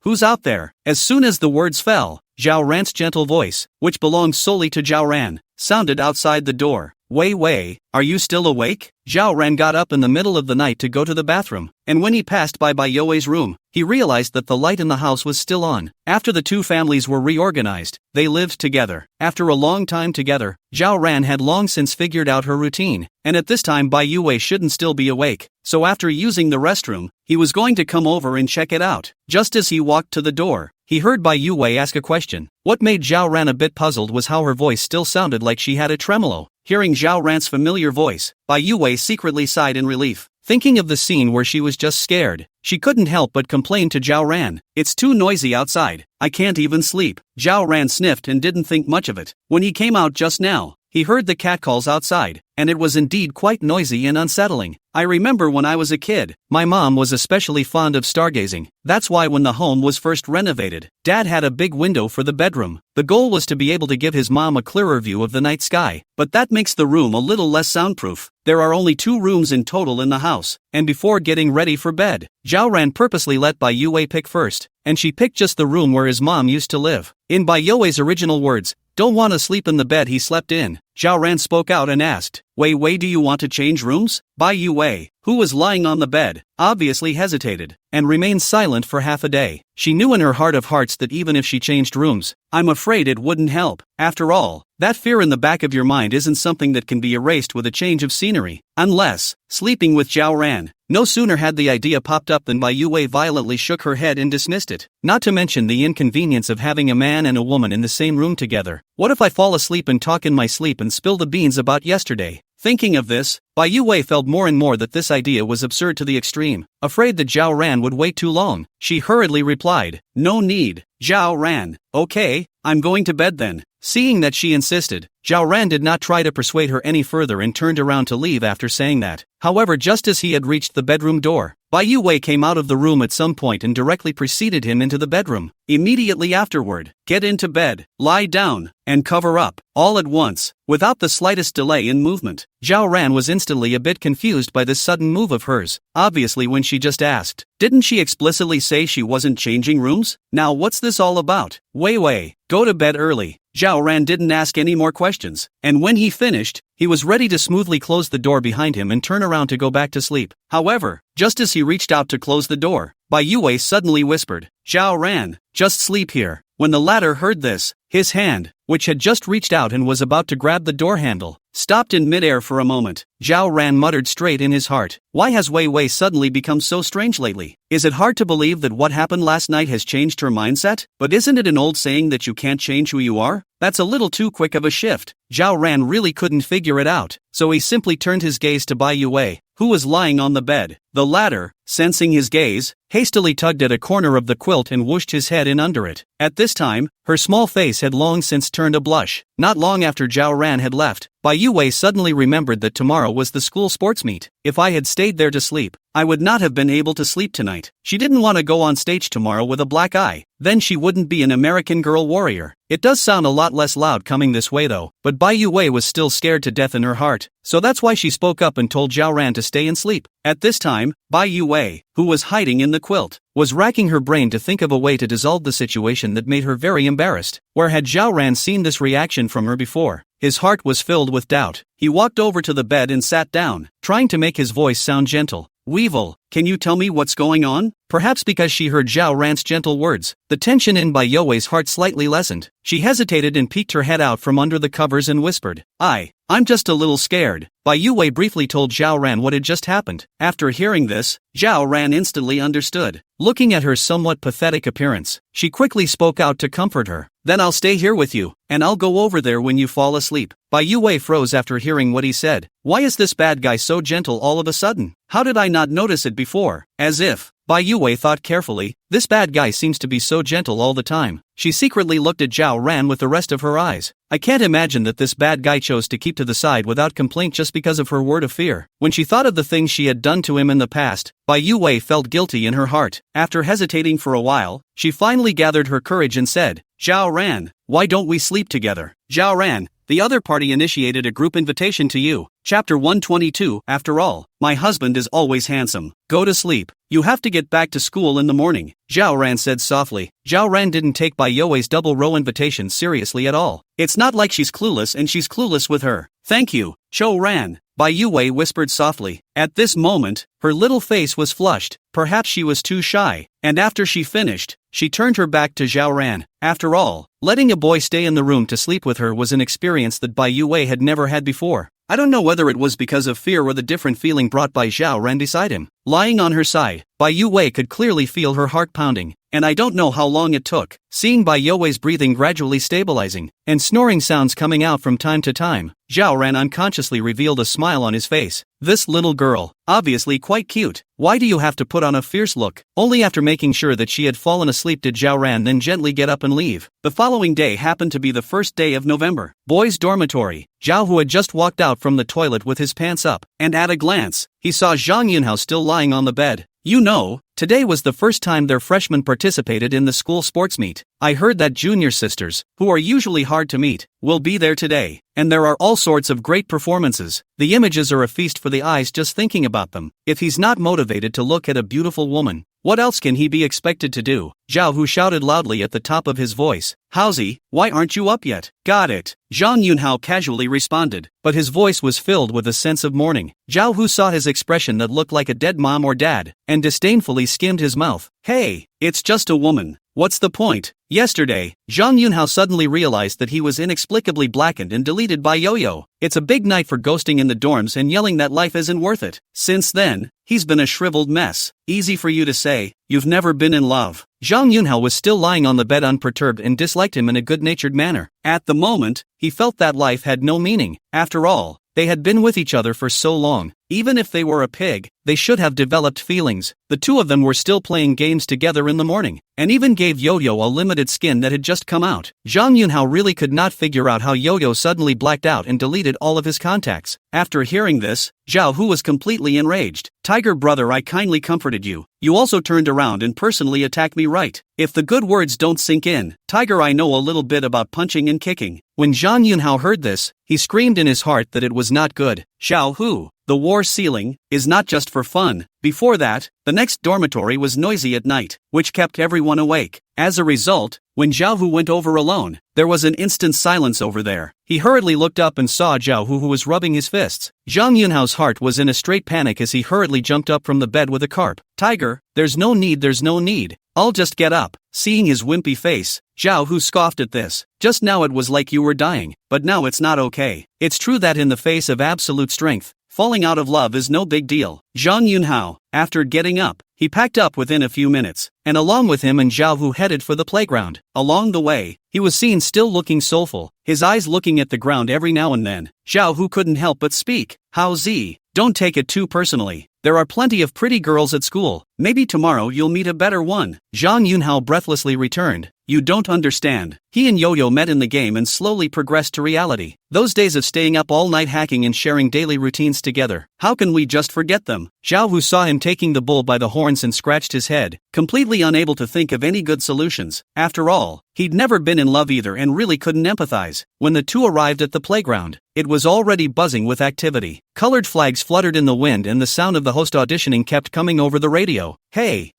Who's out there?" As soon as the words fell, Zhao Ran's gentle voice, which belonged solely to Zhao Ran, sounded outside the door. Wei Wei, are you still awake? Zhao Ran got up in the middle of the night to go to the bathroom, and when he passed by Bai Wei's room, he realized that the light in the house was still on. After the two families were reorganized, they lived together. After a long time together, Zhao Ran had long since figured out her routine, and at this time Bai Wei shouldn't still be awake, so after using the restroom, he was going to come over and check it out. Just as he walked to the door, he heard Bai Wei ask a question. What made Zhao Ran a bit puzzled was how her voice still sounded like she had a tremolo. Hearing Zhao Ran's familiar voice, Bai Wei secretly sighed in relief. Thinking of the scene where she was just scared, she couldn't help but complain to Zhao Ran. It's too noisy outside, I can't even sleep. Zhao Ran sniffed and didn't think much of it. When he came out just now, he heard the catcalls outside, and it was indeed quite noisy and unsettling. I remember when I was a kid, my mom was especially fond of stargazing. That's why when the home was first renovated, Dad had a big window for the bedroom. The goal was to be able to give his mom a clearer view of the night sky, but that makes the room a little less soundproof. There are only 2 rooms in total in the house, and before getting ready for bed, Zhao Ran purposely let Bai Wei pick first, and she picked just the room where his mom used to live. In Bai Wei's original words, "Don't want to sleep in the bed he slept in," Zhao Ran spoke out and asked, Wei Wei, do you want to change rooms? Bai Wei, who was lying on the bed, obviously hesitated, and remained silent for half a day. She knew in her heart of hearts that even if she changed rooms, I'm afraid it wouldn't help. After all, that fear in the back of your mind isn't something that can be erased with a change of scenery. Unless, sleeping with Zhao Ran. No sooner had the idea popped up than Bai Wei violently shook her head and dismissed it. Not to mention the inconvenience of having a man and a woman in the same room together. What if I fall asleep and talk in my sleep and spill the beans about yesterday? Thinking of this, Bai Wei felt more and more that this idea was absurd to the extreme. Afraid that Zhao Ran would wait too long, she hurriedly replied, No need, Zhao Ran. Okay, I'm going to bed then. Seeing that she insisted, Zhao Ran did not try to persuade her any further and turned around to leave after saying that. However, just as he had reached the bedroom door, Bai Wei came out of the room at some point and directly preceded him into the bedroom. Immediately afterward, get into bed, lie down, and cover up, all at once, without the slightest delay in movement. Zhao Ran was instantly a bit confused by this sudden move of hers, obviously when she just asked, didn't she explicitly say she wasn't changing rooms? Now what's this all about? Wei Wei, go to bed early. Zhao Ran didn't ask any more questions, and when he finished, he was ready to smoothly close the door behind him and turn around to go back to sleep. However, just as he reached out to close the door, Bai Wei suddenly whispered, Zhao Ran, just sleep here. When the latter heard this, his hand, which had just reached out and was about to grab the door handle, stopped in midair for a moment. Zhao Ran muttered straight in his heart, why has Wei Wei suddenly become so strange lately? Is it hard to believe that what happened last night has changed her mindset? But isn't it an old saying that you can't change who you are? That's a little too quick of a shift. Zhao Ran really couldn't figure it out, so he simply turned his gaze to Bai Wei, who was lying on the bed. The latter, sensing his gaze, hastily tugged at a corner of the quilt and whooshed his head in under it. At this time, her small face had long since turned a blush. Not long after Zhao Ran had left, Bai Wei suddenly remembered that tomorrow was the school sports meet. If I had stayed there to sleep, I would not have been able to sleep tonight. She didn't want to go on stage tomorrow with a black eye. Then she wouldn't be an American Girl warrior. It does sound a lot less loud coming this way though, but Bai Wei was still scared to death in her heart, so that's why she spoke up and told Zhao Ran to stay and sleep. At this time, Bai Wei, who was hiding in the quilt, was racking her brain to think of a way to dissolve the situation that made her very embarrassed. Where had Zhao Ran seen this reaction from her before? His heart was filled with doubt. He walked over to the bed and sat down, trying to make his voice sound gentle. Weevil, can you tell me what's going on? Perhaps because she heard Zhao Ran's gentle words, the tension in Bai Wei's heart slightly lessened. She hesitated and peeked her head out from under the covers and whispered, I'm just a little scared. Bai Wei briefly told Zhao Ran what had just happened. After hearing this, Zhao Ran instantly understood. Looking at her somewhat pathetic appearance, she quickly spoke out to comfort her. Then I'll stay here with you, and I'll go over there when you fall asleep. Bai Wei froze after hearing what he said. Why is this bad guy so gentle all of a sudden? How did I not notice it before? As if, Bai Wei thought carefully, this bad guy seems to be so gentle all the time. She secretly looked at Zhao Ran with the rest of her eyes. I can't imagine that this bad guy chose to keep to the side without complaint just because of her word of fear. When she thought of the things she had done to him in the past, Bai Wei felt guilty in her heart. After hesitating for a while, she finally gathered her courage and said, Zhao Ran, why don't we sleep together? Zhao Ran, the other party initiated a group invitation to you. Chapter 122. After all, my husband is always handsome. Go to sleep. You have to get back to school in the morning, Zhao Ran said softly. Zhao Ran didn't take Bai Yue's double-row invitation seriously at all. It's not like she's clueless and she's clueless with her. Thank you, Zhou Ran, Bai Yue whispered softly. At this moment, her little face was flushed. Perhaps she was too shy, and after she finished, she turned her back to Zhao Ran. After all, letting a boy stay in the room to sleep with her was an experience that Bai Yue had never had before. I don't know whether it was because of fear or the different feeling brought by Zhao Ran beside him. Lying on her side, Bai Yue could clearly feel her heart pounding, and I don't know how long it took. Seeing Bai Yue's breathing gradually stabilizing, and snoring sounds coming out from time to time, Zhao Ran unconsciously revealed a smile on his face. This little girl, obviously quite cute. Why do you have to put on a fierce look? Only after making sure that she had fallen asleep did Zhao Ran then gently get up and leave. The following day happened to be the first day of November. Boys' dormitory. Zhao Hu had just walked out from the toilet with his pants up, and at a glance, he saw Zhang Yunhao still lying on the bed. You know, today was the first time their freshmen participated in the school sports meet. I heard that junior sisters, who are usually hard to meet, will be there today, and there are all sorts of great performances. The images are a feast for the eyes just thinking about them. If he's not motivated to look at a beautiful woman, what else can he be expected to do? Zhao Hu shouted loudly at the top of his voice. Howsy, why aren't you up yet? Got it, Zhang Yunhao casually responded, but his voice was filled with a sense of mourning. Zhao Hu saw his expression that looked like a dead mom or dad, and disdainfully skimmed his mouth. Hey, it's just a woman. What's the point? Yesterday, Zhang Yunhao suddenly realized that he was inexplicably blackened and deleted by Yo-Yo. It's a big night for ghosting in the dorms and yelling that life isn't worth it. Since then, he's been a shriveled mess. Easy for you to say, you've never been in love. Zhang Yunhao was still lying on the bed unperturbed and disliked him in a good-natured manner. At the moment, he felt that life had no meaning. After all, they had been with each other for so long. Even if they were a pig, they should have developed feelings. The two of them were still playing games together in the morning, and even gave Yo-Yo a limited skin that had just come out. Zhang Yunhao really could not figure out how Yo-Yo suddenly blacked out and deleted all of his contacts. After hearing this, Zhao Hu was completely enraged. Tiger brother, I kindly comforted you. You also turned around and personally attacked me, right? If the good words don't sink in, Tiger, I know a little bit about punching and kicking. When Zhang Yunhao heard this, he screamed in his heart that it was not good. Zhao Hu, the war ceiling, is not just for fun. Before that, the next dormitory was noisy at night, which kept everyone awake. As a result, when Zhao Hu went over alone, there was an instant silence over there. He hurriedly looked up and saw Zhao Hu, who was rubbing his fists. Zhang Yunhao's heart was in a straight panic as he hurriedly jumped up from the bed with a carp. Tiger, there's no need. I'll just get up. Seeing his wimpy face, Zhao Hu scoffed at this. Just now it was like you were dying, but now it's not okay. It's true that in the face of absolute strength, falling out of love is no big deal. Zhang Yunhao, after getting up, he packed up within a few minutes, and along with him and Zhao Hu headed for the playground. Along the way, he was seen still looking soulful, his eyes looking at the ground every now and then. Zhao Hu couldn't help but speak. Howsy, don't take it too personally. There are plenty of pretty girls at school. Maybe tomorrow you'll meet a better one. Zhang Yunhao breathlessly returned. You don't understand. He and Yo-Yo met in the game and slowly progressed to reality. Those days of staying up all night hacking and sharing daily routines together, how can we just forget them? Zhao Hu saw him taking the bull by the horns and scratched his head, completely unable to think of any good solutions. After all, he'd never been in love either and really couldn't empathize. When the two arrived at the playground, it was already buzzing with activity. Colored flags fluttered in the wind and the sound of the host auditioning kept coming over the radio. Hey,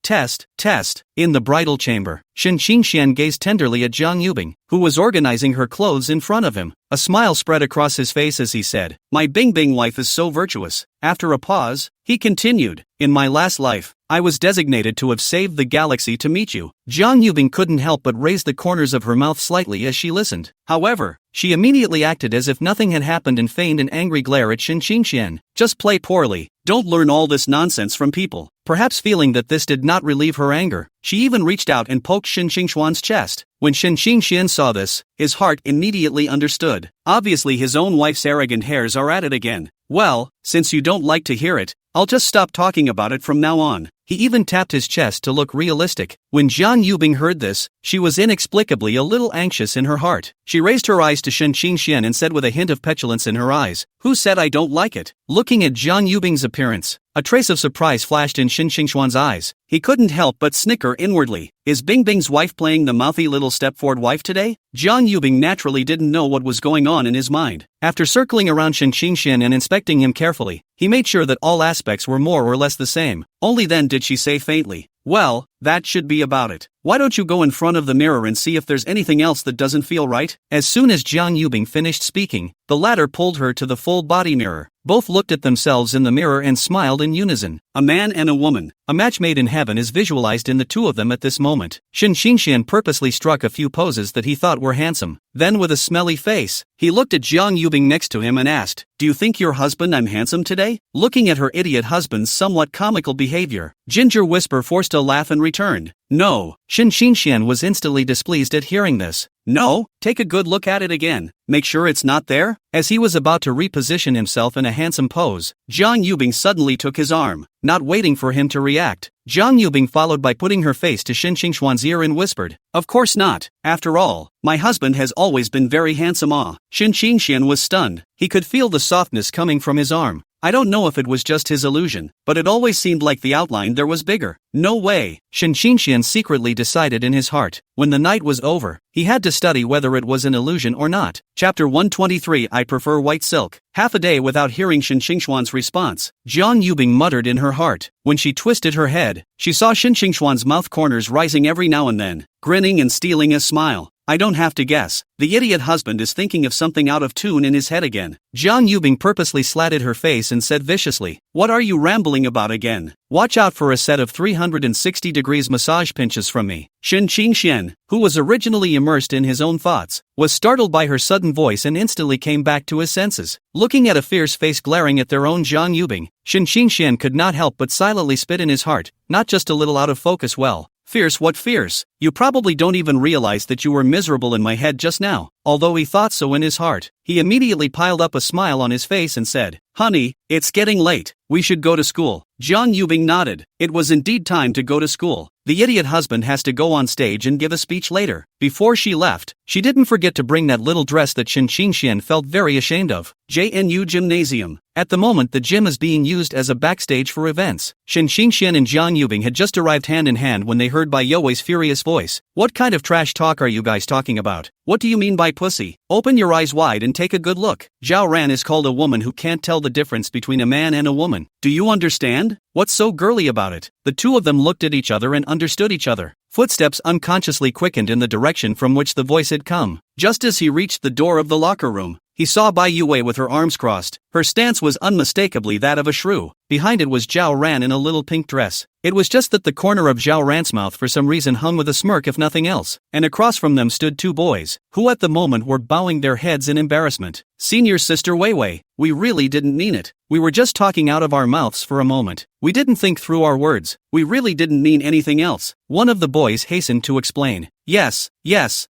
test. In the bridal chamber, Shen Xingxian gazed tenderly at Zhang Yubing, who was organizing her clothes in front of him. A smile spread across his face as he said, My Bingbing wife is so virtuous. After a pause, he continued, In my last life, I was designated to have saved the galaxy to meet you. Zhang Yubing couldn't help but raise the corners of her mouth slightly as she listened. However, she immediately acted as if nothing had happened and feigned an angry glare at Shen Xingxian. Just play poorly. Don't learn all this nonsense from people. Perhaps feeling that this did not relieve her anger, she even reached out and poked Shen Xingxuan's chest. When Shen Xingxian saw this, his heart immediately understood. Obviously his own wife's arrogant hairs are at it again. Well, since you don't like to hear it, I'll just stop talking about it from now on. He even tapped his chest to look realistic. When Jiang Yubing heard this, she was inexplicably a little anxious in her heart. She raised her eyes to Shen Qingxian and said with a hint of petulance in her eyes, "Who said I don't like it?" Looking at Jiang Yubing's appearance, a trace of surprise flashed in Shen Qingxuan's eyes. He couldn't help but snicker inwardly. Is Bingbing's wife playing the mouthy little step-forward wife today? Jiang Yubing naturally didn't know what was going on in his mind. After circling around Shen Qingxian and inspecting him carefully, he made sure that all aspects were more or less the same. Only then did she say faintly, "Well, that should be about it. Why don't you go in front of the mirror and see if there's anything else that doesn't feel right?" As soon as Jiang Yubing finished speaking, the latter pulled her to the full-body mirror. Both looked at themselves in the mirror and smiled in unison. A man and a woman. A match made in heaven is visualized in the two of them at this moment. Shen Qingxian purposely struck a few poses that he thought were handsome. Then with a smelly face, he looked at Jiang Yubing next to him and asked, "Do you think your husband I'm handsome today?" Looking at her idiot husband's somewhat comical behavior, Ginger Whisper forced a laugh and returned, "No." Shen Qingxian was instantly displeased at hearing this. "No? Take a good look at it again. Make sure it's not there." As he was about to reposition himself in a handsome pose, Jiang Yubing suddenly took his arm. Not waiting for him to react, Jiang Yubing followed by putting her face to Shen Qingxuan's ear and whispered, "Of course not. After all, my husband has always been very handsome." Shen Qingxian was stunned. He could feel the softness coming from his arm. I don't know if it was just his illusion, but it always seemed like the outline there was bigger. No way. Shen Qingxian secretly decided in his heart. When the night was over, he had to study whether it was an illusion or not. Chapter 123. I prefer white silk. Half a day without hearing Shen Qingxuan's response, Jiang Yubing muttered in her heart. When she twisted her head, she saw Shen Qingxuan's mouth corners rising every now and then, grinning and stealing a smile. I don't have to guess. The idiot husband is thinking of something out of tune in his head again. Jiang Yubing purposely slatted her face and said viciously, "What are you rambling about again? Watch out for a set of 360 degrees massage pinches from me." Shen Qingxian, who was originally immersed in his own thoughts, was startled by her sudden voice and instantly came back to his senses. Looking at a fierce face glaring at their own Jiang Yubing, Shen Qingxian could not help but silently spit in his heart, not just a little out of focus. Well, fierce, what fierce? You probably don't even realize that you were miserable in my head just now. Although he thought so in his heart, he immediately piled up a smile on his face and said, "Honey, it's getting late. We should go to school." Jiang Yubing nodded. It was indeed time to go to school. The idiot husband has to go on stage and give a speech later. Before she left, she didn't forget to bring that little dress that Shen Qingxian felt very ashamed of. JNU Gymnasium. At the moment the gym is being used as a backstage for events. Shen Qingxian and Jiang Yubing had just arrived hand in hand when they heard Bai Youwei's furious voice. "What kind of trash talk are you guys talking about? What do you mean by pussy? Open your eyes wide and take a good look. Zhao Ran is called a woman who can't tell the difference between a man and a woman. Do you understand? What's so girly about it?" The two of them looked at each other and understood each other. Footsteps unconsciously quickened in the direction from which the voice had come. Just as he reached the door of the locker room, he saw Bai Youwei with her arms crossed. Her stance was unmistakably that of a shrew. Behind it was Zhao Ran in a little pink dress. It was just that the corner of Zhao Ran's mouth for some reason hung with a smirk if nothing else, and across from them stood two boys, who at the moment were bowing their heads in embarrassment. "Senior Sister Weiwei, we really didn't mean it. We were just talking out of our mouths for a moment. We didn't think through our words. We really didn't mean anything else," one of the boys hastened to explain. Yes,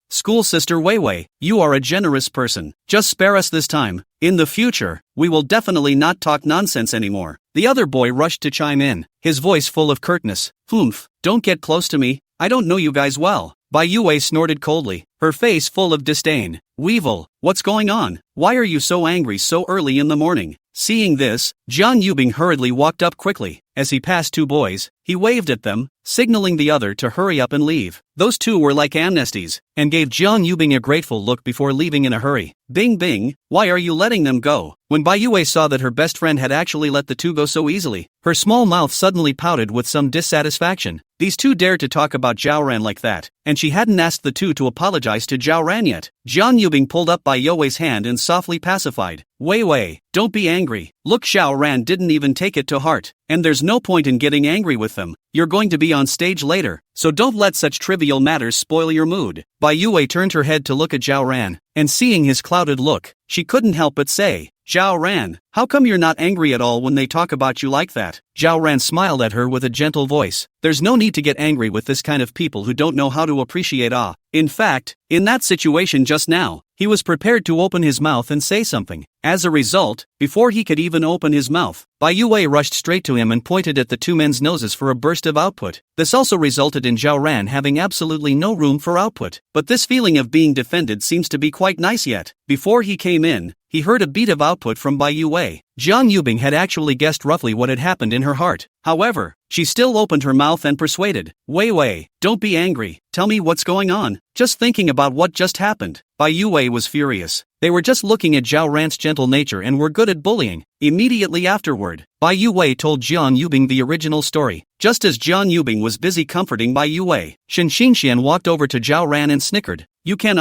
School Sister Weiwei, you are a generous person. Just spare us this time. In the future, we will definitely not talk nonsense anymore." The other boy rushed to chime in, his voice full of curtness. "Humph, don't get close to me. I don't know you guys well." Bai Youwei snorted coldly, her face full of disdain. "Weevil, what's going on? Why are you so angry so early in the morning?" Seeing this, Jiang Yubing hurriedly walked up quickly. As he passed two boys, he waved at them, signaling the other to hurry up and leave. Those two were like amnesties, and gave Jiang Yubing a grateful look before leaving in a hurry. "Bing Bing, why are you letting them go?" When Bai Youwei saw that her best friend had actually let the two go so easily, her small mouth suddenly pouted with some dissatisfaction. These two dared to talk about Zhao Ran like that, and she hadn't asked the two to apologize to Zhao Ran yet. Jiang Yubing pulled up Bai Youwei's hand and softly pacified. Weiwei, don't be angry. Look, Zhao Ran didn't even take it to heart, and there's no point in getting angry with them. You're going to be on stage later, so don't let such trivial matters spoil your mood." Bai Youwei turned her head to look at Zhao Ran, and seeing his clouded look, she couldn't help but say, "Zhao Ran, how come you're not angry at all when they talk about you like that?" Zhao Ran smiled at her with a gentle voice. "There's no need to get angry with this kind of people who don't know how to appreciate awe." In fact, in that situation just now, he was prepared to open his mouth and say something. As a result, before he could even open his mouth, Bai Bai Yue rushed straight to him and pointed at the two men's noses for a burst of output. This also resulted in Zhao Ran having absolutely no room for output. But this feeling of being defended seems to be quite nice yet. Before he came in, he heard a beat of output from Bai Yue. Jiang Yubing had actually guessed roughly what had happened in her heart. However, she still opened her mouth and persuaded. Wei, don't be angry. Tell me what's going on. Just thinking about what just happened. Bai Yue was furious. They were just looking at Zhao Ran's gentle nature and were good at bullying. Immediately afterward, Bai Yue told Jiang Yubing the original story. Just as Jiang Yubing was busy comforting Bai Yue, Shen Xingxian walked over to Zhao Ran and snickered. You can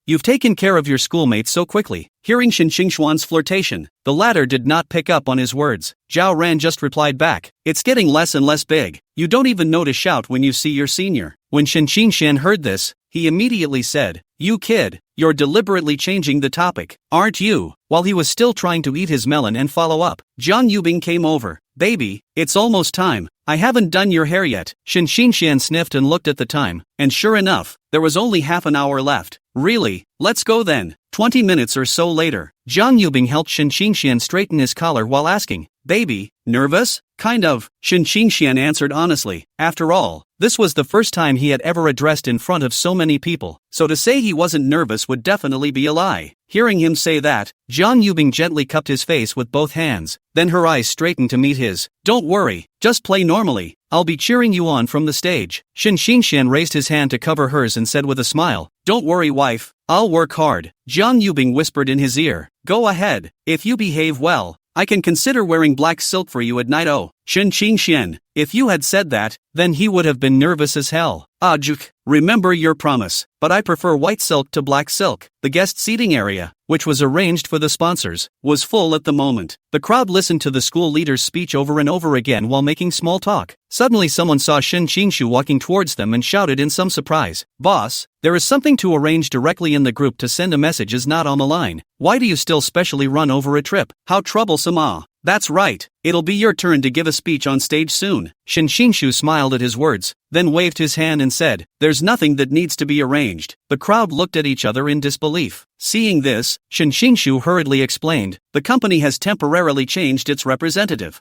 you've taken care of your schoolmate so quickly. Hearing Shen Xingxuan's flirtation, the latter did not pick up on his words. Zhao Ran just replied back, it's getting less and less big. You don't even know to shout when you see your senior. When Shen Xingxian heard this, he immediately said, you kid, you're deliberately changing the topic, aren't you? While he was still trying to eat his melon and follow up, Jiang Yubing came over. Baby, it's almost time. I haven't done your hair yet. Shen Xingxian sniffed and looked at the time, and sure enough, there was only half an hour left. Really? Let's go then. 20 minutes or so later, Jiang Yubing helped Shen Xingxian straighten his collar while asking, baby, nervous? Kind of, Shen Xingxian answered honestly. After all, this was the first time he had ever addressed in front of so many people, so to say he wasn't nervous would definitely be a lie. Hearing him say that, Jiang Yubing gently cupped his face with both hands, then her eyes straightened to meet his. Don't worry, just play normally. I'll be cheering you on from the stage. Shen Xingxian raised his hand to cover hers and said with a smile, don't worry wife, I'll work hard. Jiang Yubing whispered in his ear, go ahead, if you behave well, I can consider wearing black silk for you at night. Oh, Shen Xingxian, if you had said that, then he would have been nervous as hell. Juk, remember your promise, but I prefer white silk to black silk. The guest seating area, which was arranged for the sponsors, was full at the moment. The crowd listened to the school leader's speech over and over again while making small talk. Suddenly someone saw Shen Qingshu walking towards them and shouted in some surprise, boss, there is something to arrange directly in the group to send a message is not on the line. Why do you still specially run over a trip? How troublesome. That's right, it'll be your turn to give a speech on stage soon. Shen Qingshu smiled at his words, then waved his hand and said, there's nothing that needs to be arranged. The crowd looked at each other in disbelief. Seeing this, Shen Qingshu hurriedly explained, the company has temporarily changed its representative.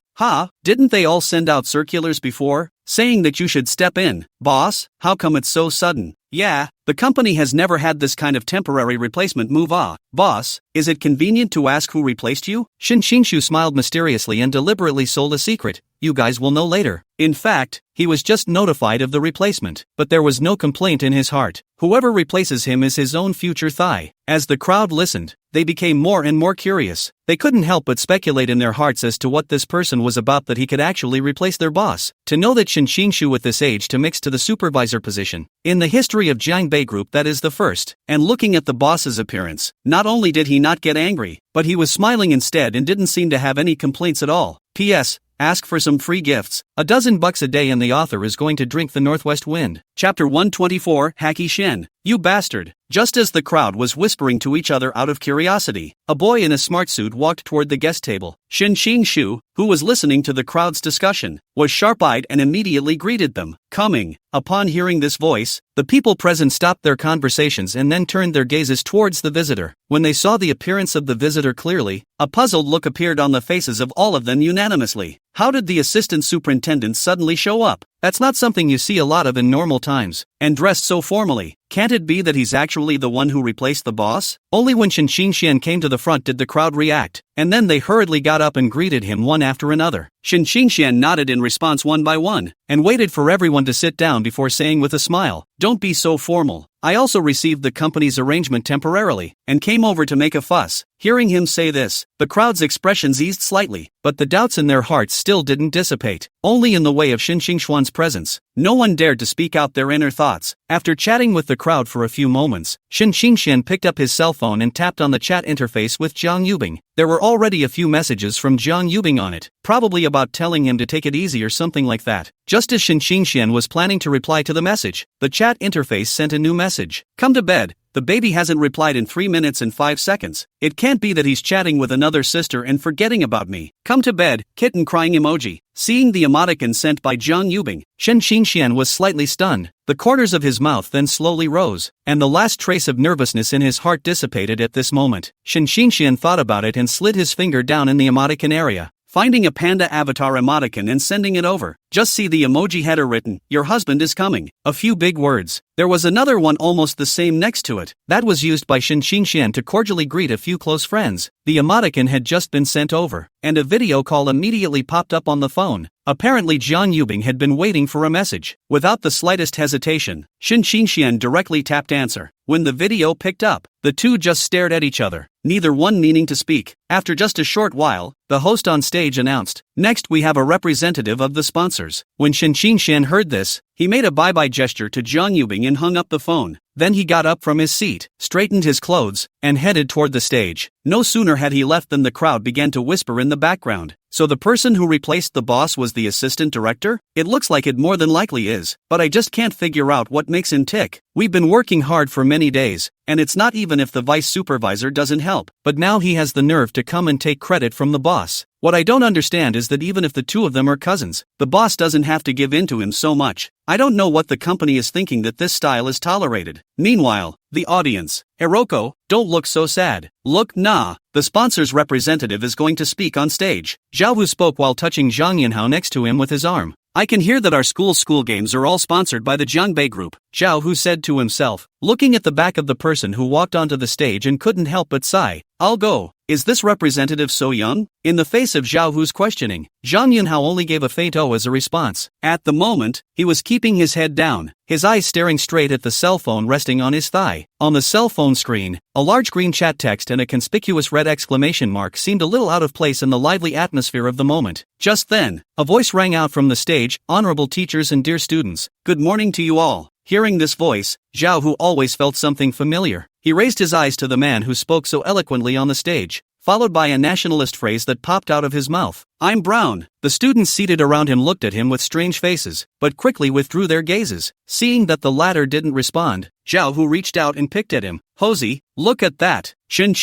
Didn't they all send out circulars before, saying that you should step in? Boss, how come it's so sudden? Yeah, the company has never had this kind of temporary replacement move. Boss, is it convenient to ask who replaced you? Shen Qingshu smiled mysteriously and deliberately sold a secret. You guys will know later. In fact, he was just notified of the replacement, but there was no complaint in his heart. Whoever replaces him is his own future thigh. As the crowd listened, they became more and more curious. They couldn't help but speculate in their hearts as to what this person was about that he could actually replace their boss. To know that Shen Qingshu at this age to mix to the supervisor position. In the history of Jiangbei Group that is the first. And looking at the boss's appearance, not only did he not get angry, but he was smiling instead and didn't seem to have any complaints at all. P.S. Ask for some free gifts. $12 a day and the author is going to drink the northwest wind. Chapter 124, Hacky Shen. You bastard. Just as the crowd was whispering to each other out of curiosity, a boy in a smart suit walked toward the guest table. Shen Qingshu, who was listening to the crowd's discussion, was sharp-eyed and immediately greeted them. Coming. Upon hearing this voice, the people present stopped their conversations and then turned their gazes towards the visitor. When they saw the appearance of the visitor clearly, a puzzled look appeared on the faces of all of them unanimously. How did the assistant superintendent suddenly show up? That's not something you see a lot of in normal times. And dressed so formally. Can't it be that he's actually the one who replaced the boss? Only when Shen Xingxian came to the front did the crowd react, and then they hurriedly got up and greeted him one after another. Shen Xingxian nodded in response one by one, and waited for everyone to sit down before saying with a smile, don't be so formal. I also received the company's arrangement temporarily, and came over to make a fuss. Hearing him say this, the crowd's expressions eased slightly, but the doubts in their hearts still didn't dissipate. Only in the way of Shen Xingxuan's presence, no one dared to speak out their inner thoughts. After chatting with the crowd for a few moments, Shen Xingxian picked up his cell phone and tapped on the chat interface with Jiang Yubing. There were already a few messages from Jiang Yubing on it, probably about telling him to take it easy or something like that. Just as Shen Xingxian was planning to reply to the message, the chat interface sent a new message. Come to bed. The baby hasn't replied in 3 minutes and 5 seconds. It can't be that he's chatting with another sister and forgetting about me. Come to bed, kitten crying emoji. Seeing the emoticon sent by Jiang Yubing, Shen Xingxian was slightly stunned. The corners of his mouth then slowly rose, and the last trace of nervousness in his heart dissipated at this moment. Shen Xingxian thought about it and slid his finger down in the emoticon area. finding a panda avatar emoticon and sending it over. Just see the emoji header written, "Your husband is coming." A few big words. There was another one almost the same next to it. That was used by Xian to cordially greet a few close friends. The emoticon had just been sent over, and a video call immediately popped up on the phone. Apparently Jiang Yubing had been waiting for a message. Without the slightest hesitation, Xian directly tapped answer. When the video picked up, the two just stared at each other, neither one meaning to speak. After just a short while, the host on stage announced, "Next we have a representative of the sponsors." When Xian heard this, he made a bye-bye gesture to Jiang Yubing and hung up the phone. Then he got up from his seat, straightened his clothes, and headed toward the stage. No sooner had he left than the crowd began to whisper in the background. So the person who replaced the boss was the assistant director? It looks like it more than likely is, but I just can't figure out what makes him tick. We've been working hard for many days, and it's not even if the vice supervisor doesn't help, but now he has the nerve to come and take credit from the boss. What I don't understand is that even if the two of them are cousins, the boss doesn't have to give in to him so much. I don't know what the company is thinking that this style is tolerated. Meanwhile, the audience. Hiroko, don't look so sad. Look, nah. The sponsor's representative is going to speak on stage. Zhao Hu spoke while touching Zhang Yunhao next to him with his arm. I can hear that our school games are all sponsored by the Jiangbei Group, Zhao Hu said to himself, looking at the back of the person who walked onto the stage and couldn't help but sigh. I'll go. Is this representative so young? In the face of Zhao Hu's questioning, Zhang Yunhao only gave a faint "oh" as a response. At the moment, he was keeping his head down, his eyes staring straight at the cell phone resting on his thigh. On the cell phone screen, a large green chat text and a conspicuous red exclamation mark seemed a little out of place in the lively atmosphere of the moment. Just then, a voice rang out from the stage, "Honorable teachers and dear students, good morning to you all." Hearing this voice, Zhao Hu always felt something familiar. He raised his eyes to the man who spoke so eloquently on the stage, followed by a nationalist phrase that popped out of his mouth. "I'm brown." The students seated around him looked at him with strange faces, but quickly withdrew their gazes. Seeing that the latter didn't respond, Zhao Hu reached out and picked at him. "Hosey, look at that." Zhang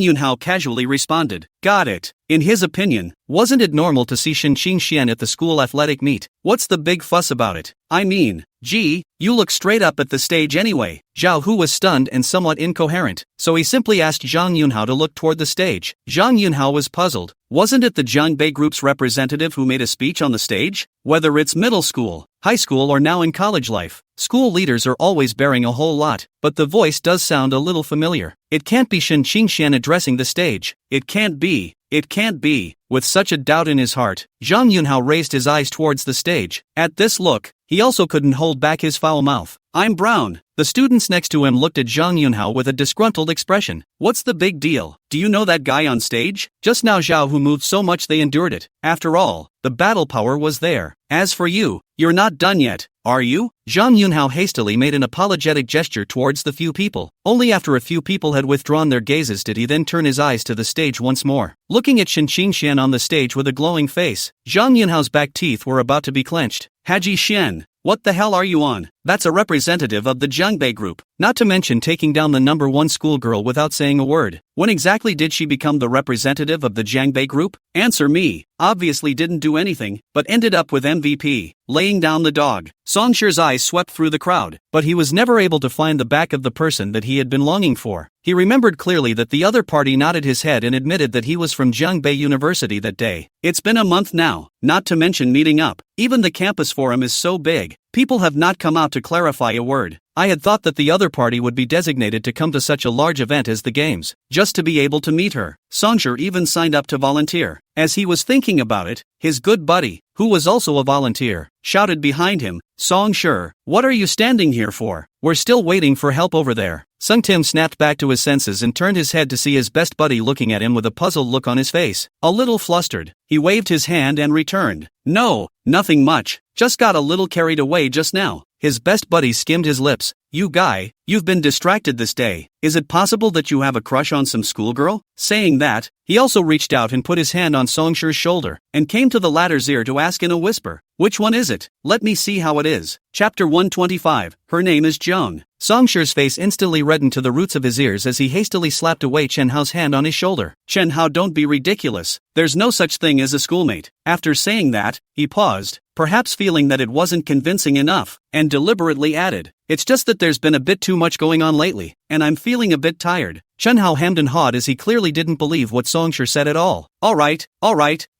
Yunhao casually responded. Got it. In his opinion, wasn't it normal to see Xian at the school athletic meet? What's the big fuss about it? I mean, gee, you look straight up at the stage anyway. Zhao Hu was stunned and somewhat incoherent, so he simply asked Zhang Yunhao to look toward the stage. Zhang Yunhao was puzzled. Wasn't it the Jiangbei Group's representative who made a speech on the stage? Whether it's middle school, high school or now in college life, school leaders are always bearing a whole lot, but the voice does sound a little familiar. It can't be Xian addressing the stage. It can't be. It can't be. With such a doubt in his heart, Zhang Yunhao raised his eyes towards the stage. At this look, he also couldn't hold back his foul mouth. I'm brown. The students next to him looked at Zhang Yunhao with a disgruntled expression. What's the big deal? Do you know that guy on stage? Just now Zhao Hu moved so much they endured it. After all, the battle power was there. As for you, you're not done yet, are you? Zhang Yunhao hastily made an apologetic gesture towards the few people. Only after a few people had withdrawn their gazes did he then turn his eyes to the stage once more. Looking at Xian on the stage with a glowing face, Zhang Yunhao's back teeth were about to be clenched. Haji Xian, what the hell are you on? That's a representative of the Jiangbei Group. Not to mention taking down the number one schoolgirl without saying a word. When exactly did she become the representative of the Jiangbei Group? Answer me. Obviously didn't do anything, but ended up with MVP, laying down the dog. Songshi's eyes swept through the crowd, but he was never able to find the back of the person that he had been longing for. He remembered clearly that the other party nodded his head and admitted that he was from Jiangbei University that day. It's been a month now, not to mention meeting up. Even the campus forum is so big, people have not come out to clarify a word. I had thought that the other party would be designated to come to such a large event as the games, just to be able to meet her. Songshi even signed up to volunteer. As he was thinking about it, his good buddy, who was also a volunteer, shouted behind him, Songshi, what are you standing here for? We're still waiting for help over there. Sung Tim snapped back to his senses and turned his head to see his best buddy looking at him with a puzzled look on his face. A little flustered, he waved his hand and returned. No, nothing much, just got a little carried away just now. His best buddy skimmed his lips. You guy, you've been distracted this day. Is it possible that you have a crush on some schoolgirl? Saying that, he also reached out and put his hand on Songshi's shoulder, and came to the latter's ear to ask in a whisper, which one is it? Let me see how it is. Chapter 125, her name is Zheng. Songshi's face instantly reddened to the roots of his ears as he hastily slapped away Chen Hao's hand on his shoulder. Chen Hao, don't be ridiculous. There's no such thing as a schoolmate. After saying that, he paused, perhaps feeling that it wasn't convincing enough, and deliberately added, it's just that there's been a bit too too much going on lately, and I'm feeling a bit tired. Chen Hao hemmed and hawed as he clearly didn't believe what Songshur said at all. Alright,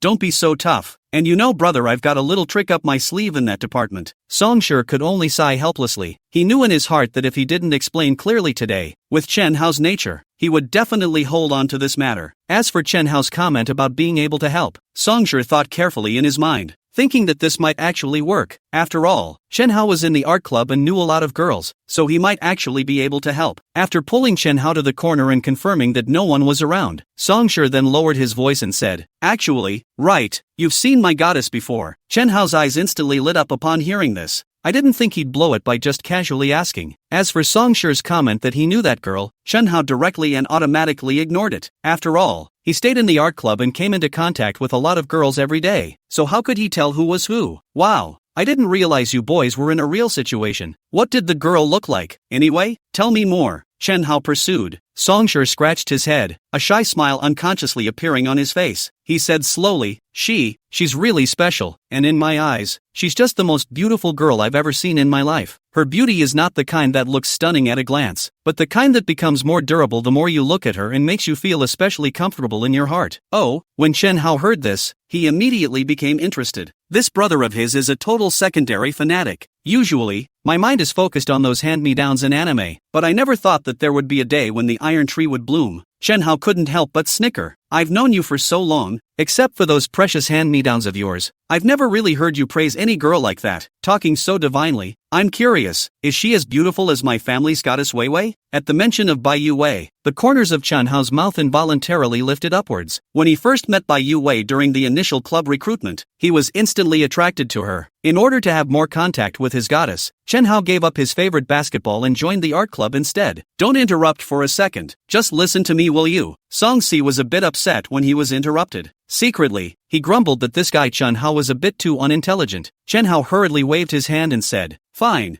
don't be so tough. And you know brother, I've got a little trick up my sleeve in that department. Songshur could only sigh helplessly. He knew in his heart that if he didn't explain clearly today, with Chen Hao's nature, he would definitely hold on to this matter. As for Chen Hao's comment about being able to help, Songshur thought carefully in his mind, thinking that this might actually work. After all, Chen Hao was in the art club and knew a lot of girls, so he might actually be able to help. After pulling Chen Hao to the corner and confirming that no one was around, Songshur then lowered his voice and said, "Actually, right, you've seen my goddess before." Chen Hao's eyes instantly lit up upon hearing this. I didn't think he'd blow it by just casually asking. As for Songshur's comment that he knew that girl, Chen Hao directly and automatically ignored it. After all, he stayed in the art club and came into contact with a lot of girls every day, so how could he tell who was who? Wow, I didn't realize you boys were in a real situation. What did the girl look like, anyway? Tell me more, Chen Hao pursued. Songshur scratched his head, a shy smile unconsciously appearing on his face. He said slowly, She's really special, and in my eyes, she's just the most beautiful girl I've ever seen in my life. Her beauty is not the kind that looks stunning at a glance, but the kind that becomes more durable the more you look at her and makes you feel especially comfortable in your heart. Oh, when Chen Hao heard this, he immediately became interested. This brother of his is a total secondary fanatic. Usually, my mind is focused on those hand-me-downs in anime, but I never thought that there would be a day when the iron tree would bloom. Chen Hao couldn't help but snicker. I've known you for so long, except for those precious hand-me-downs of yours. I've never really heard you praise any girl like that, talking so divinely. I'm curious, is she as beautiful as my family's goddess Wei Wei? At the mention of Bai Yu Wei, the corners of Chen Hao's mouth involuntarily lifted upwards. When he first met Bai Yu Wei during the initial club recruitment, he was instantly attracted to her. In order to have more contact with his goddess, Chen Hao gave up his favorite basketball and joined the art club instead. Don't interrupt for a second, just listen to me will you? Song Si was a bit upset when he was interrupted. Secretly, he grumbled that this guy Chen Hao was a bit too unintelligent. Chen Hao hurriedly waved his hand and said, Fine,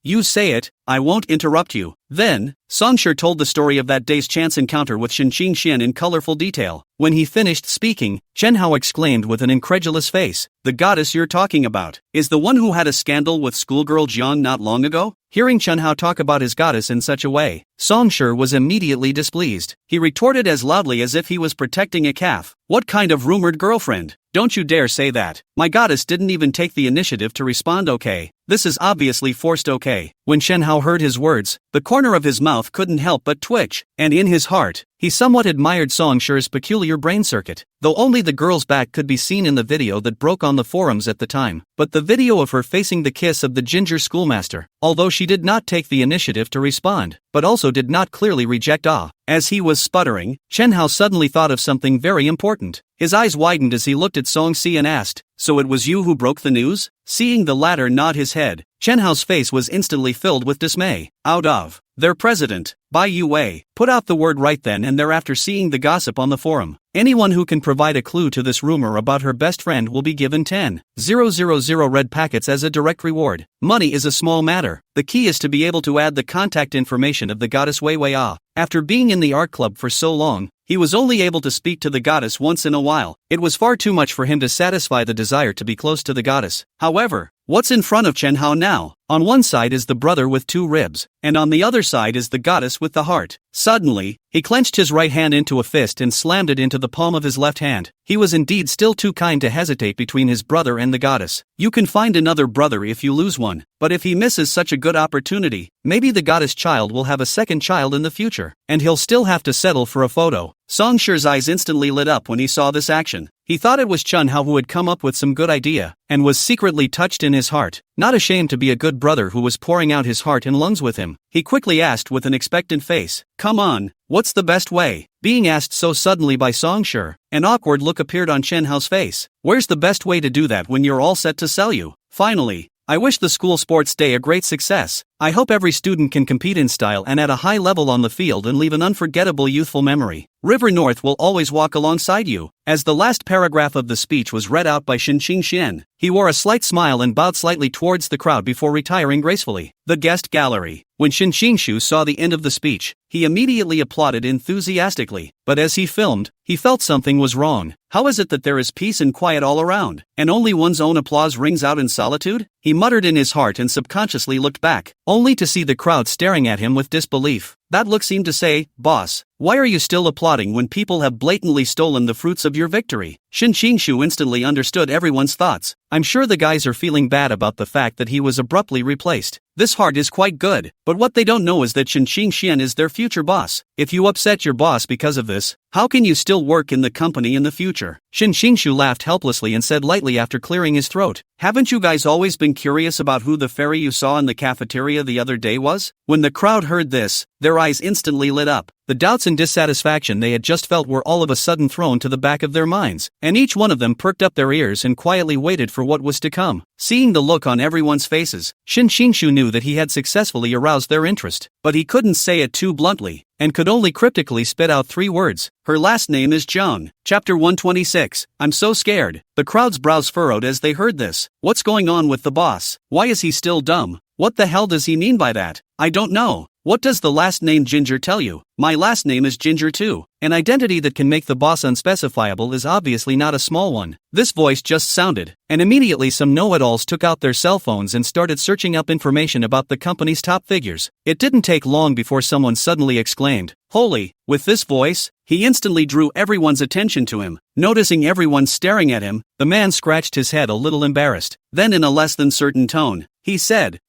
you say it, I won't interrupt you. Then, Songshur told the story of that day's chance encounter with Shenqing Xian in colorful detail. When he finished speaking, Chen Hao exclaimed with an incredulous face, The goddess you're talking about is the one who had a scandal with schoolgirl Jiang not long ago? Hearing Chen Hao talk about his goddess in such a way, Songshur was immediately displeased. He retorted as loudly as if he was protecting a calf. What kind of rumored girlfriend? Don't you dare say that. My goddess didn't even take the initiative to respond okay. This is obviously forced okay. When Chen Hao heard his words, the corner of his mouth couldn't help but twitch, and in his heart, he somewhat admired Songshur's peculiar brain circuit. Though only the girl's back could be seen in the video that broke on the forums at the time, but the video of her facing the kiss of the ginger schoolmaster, although she did not take the initiative to respond, but also did not clearly reject As he was sputtering, Chen Hao suddenly thought of something very important. His eyes widened as he looked at Song Si and asked, So it was you who broke the news? Seeing the latter nod his head, Chen Hao's face was instantly filled with dismay. Out of their president, Bai Yu Wei, put out the word right then and there after seeing the gossip on the forum. Anyone who can provide a clue to this rumor about her best friend will be given 10,000 red packets as a direct reward. Money is a small matter. The key is to be able to add the contact information of the goddess Wei Wei. After being in the art club for so long, he was only able to speak to the goddess once in a while. It was far too much for him to satisfy the desire to be close to the goddess. However, what's in front of Chen Hao now? On one side is the brother with 2 ribs, and on the other side is the goddess with the heart. Suddenly, he clenched his right hand into a fist and slammed it into the palm of his left hand. He was indeed still too kind to hesitate between his brother and the goddess. You can find another brother if you lose one, but if he misses such a good opportunity, maybe the goddess child will have a second child in the future, and he'll still have to settle for a photo. Songshur's eyes instantly lit up when he saw this action. He thought it was Chen Hao who had come up with some good idea, and was secretly touched in his heart. Not ashamed to be a good brother who was pouring out his heart and lungs with him, he quickly asked with an expectant face, Come on, what's the best way? Being asked so suddenly by Songshur, an awkward look appeared on Chen Hao's face. Where's the best way to do that when you're all set to sell you? Finally, I wish the school sports day a great success. I hope every student can compete in style and at a high level on the field and leave an unforgettable youthful memory. River North will always walk alongside you. As the last paragraph of the speech was read out by Shenqing Xian, he wore a slight smile and bowed slightly towards the crowd before retiring gracefully. The guest gallery. When Shenqing Xiu saw the end of the speech, he immediately applauded enthusiastically, but as he filmed, he felt something was wrong. How is it that there is peace and quiet all around, and only one's own applause rings out in solitude? He muttered in his heart and subconsciously looked back. only to see the crowd staring at him with disbelief. That look seemed to say, "Boss, why are you still applauding when people have blatantly stolen the fruits of your victory?" Shinshinshu instantly understood everyone's thoughts. I'm sure the guys are feeling bad about the fact that he was abruptly replaced. This heart is quite good, but what they don't know is that Shinshinshian is their future boss. If you upset your boss because of this, how can you still work in the company in the future? Shinshinshu laughed helplessly and said lightly after clearing his throat, "Haven't you guys always been curious about who the fairy you saw in the cafeteria the other day was?" When the crowd heard this, their eyes instantly lit up. The doubts and dissatisfaction they had just felt were all of a sudden thrown to the back of their minds, and each one of them perked up their ears and quietly waited for what was to come. Seeing the look on everyone's faces, Shinshinshu knew that he had successfully aroused their interest, but he couldn't say it too bluntly, and could only cryptically spit out 3 words. "Her last name is Jung." Chapter 126, I'm so scared. The crowd's brows furrowed as they heard this. What's going on with the boss? Why is he still dumb? What the hell does he mean by that? I don't know. What does the last name Ginger tell you? My last name is Ginger too. An identity that can make the boss unspecifiable is obviously not a small one. This voice just sounded, and immediately some know-it-alls took out their cell phones and started searching up information about the company's top figures. It didn't take long before someone suddenly exclaimed, "Holy!" With this voice, he instantly drew everyone's attention to him. Noticing everyone staring at him, the man scratched his head a little embarrassed. Then in a less than certain tone, he said,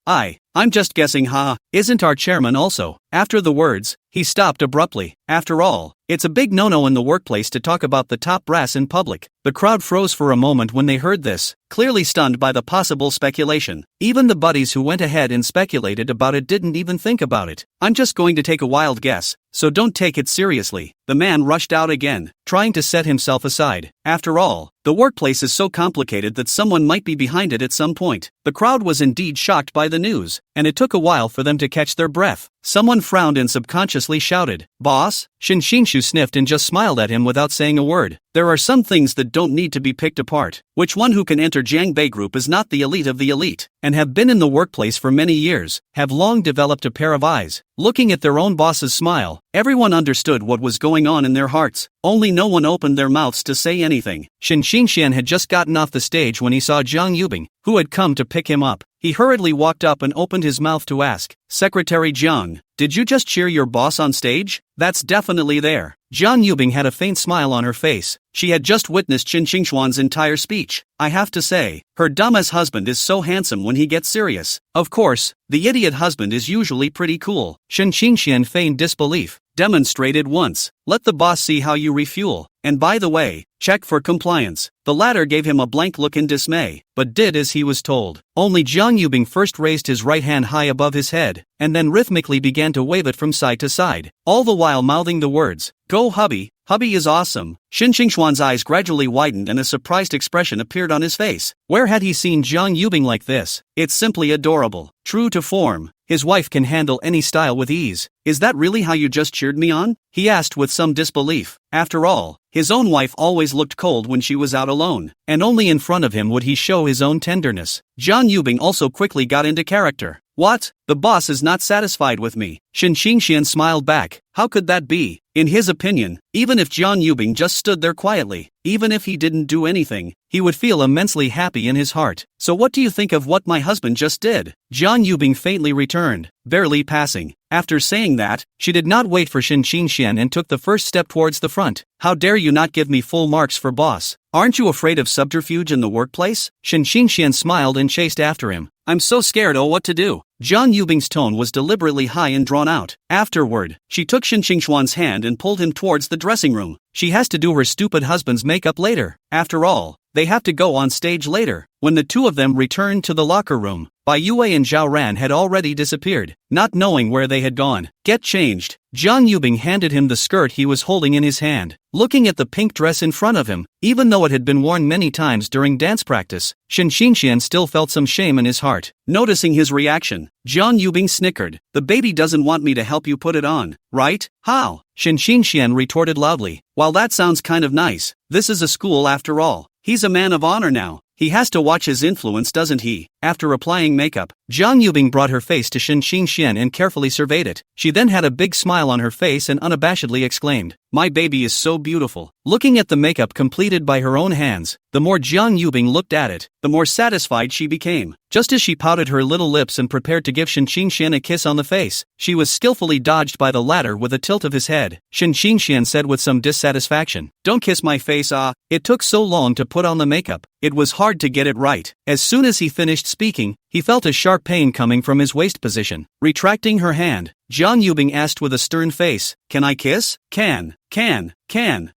I'm just guessing, isn't our chairman also?" After the words, he stopped abruptly. After all, it's a big no-no in the workplace to talk about the top brass in public. The crowd froze for a moment when they heard this, clearly stunned by the possible speculation. Even the buddies who went ahead and speculated about it didn't even think about it. "I'm just going to take a wild guess, so don't take it seriously." The man rushed out again, trying to set himself aside. After all, the workplace is so complicated that someone might be behind it at some point. The crowd was indeed shocked by the news, and it took a while for them to catch their breath. Someone frowned and subconsciously shouted, "Boss?" Shinshinshu sniffed and just smiled at him without saying a word. There are some things that don't need to be picked apart. Which one who can enter Jiangbei Group is not the elite of the elite, and have been in the workplace for many years, have long developed a pair of eyes. Looking at their own boss's smile, everyone understood what was going on in their hearts, only no one opened their mouths to say anything. Shinshinshian had just gotten off the stage when he saw Zhang Yubing, who had come to pick him up. He hurriedly walked up and opened his mouth to ask, "Secretary Zhang, did you just cheer your boss on stage?" "That's definitely there." Zhang Yubing had a faint smile on her face. She had just witnessed Shinshinshuan's entire speech. "I have to say, her dumbass husband is so handsome when he gets serious. Of course, the idiot husband is usually pretty cool." Shinshinshian feigned disbelief. "Demonstrated once. Let the boss see how you refuel. And by the way, check for compliance." The latter gave him a blank look in dismay, but did as he was told. Only Zhang Yubing first raised his right hand high above his head, and then rhythmically began to wave it from side to side, all the while mouthing the words, "Go hubby, hubby is awesome." Shinshinshuan's eyes gradually widened and a surprised expression appeared on his face. Where had he seen Zhang Yubing like this? It's simply adorable. True to form, his wife can handle any style with ease. "Is that really how you just cheered me on?" he asked with some disbelief. After all, his own wife always looked cold when she was out alone, and only in front of him would he show his own tenderness. Zhang Yubing also quickly got into character. "What? The boss is not satisfied with me." Shinshinshian smiled back. How could that be? In his opinion, even if Zhang Yubing just stood there quietly, even if he didn't do anything, he would feel immensely happy in his heart. "So what do you think of what my husband just did?" Zhang Yubing faintly returned, barely passing. After saying that, she did not wait for Shinshinshian and took the first step towards the front. "How dare you not give me full marks for boss? Aren't you afraid of subterfuge in the workplace?" Shinshinshian smiled and chased after him. "I'm so scared, what to do?" Zhang Yubing's tone was deliberately high and drawn out. Afterward, she took Shinshinshuan's hand and pulled him towards the dressing room. She has to do her stupid husband's makeup later. After all, they have to go on stage later. When the two of them returned to the locker room, Bai Yue and Zhao Ran had already disappeared, not knowing where they had gone. "Get changed." Zhang Yubing handed him the skirt he was holding in his hand. Looking at the pink dress in front of him, even though it had been worn many times during dance practice, Shinshinshian still felt some shame in his heart. Noticing his reaction, Zhang Yubing snickered. "The baby doesn't want me to help you put it on, right?" "How?" Shinshinshian retorted loudly. "While that sounds kind of nice, this is a school after all. He's a man of honor now. He has to watch his influence, doesn't he? After applying makeup, Jiang Yubing brought her face to Shen Xingxian and carefully surveyed it. She then had a big smile on her face and unabashedly exclaimed, "My baby is so beautiful." Looking at the makeup completed by her own hands, the more Jiang Yubing looked at it, the more satisfied she became. Just as she pouted her little lips and prepared to give Shen Xingxian a kiss on the face, she was skillfully dodged by the latter with a tilt of his head. Shen Xingxian said with some dissatisfaction, "Don't kiss my face, it took so long to put on the makeup. It was hard to get it right." As soon as he finished speaking, he felt a sharp pain coming from his waist position. Retracting her hand, Jiang Yubing asked with a stern face, "Can I kiss?" Can.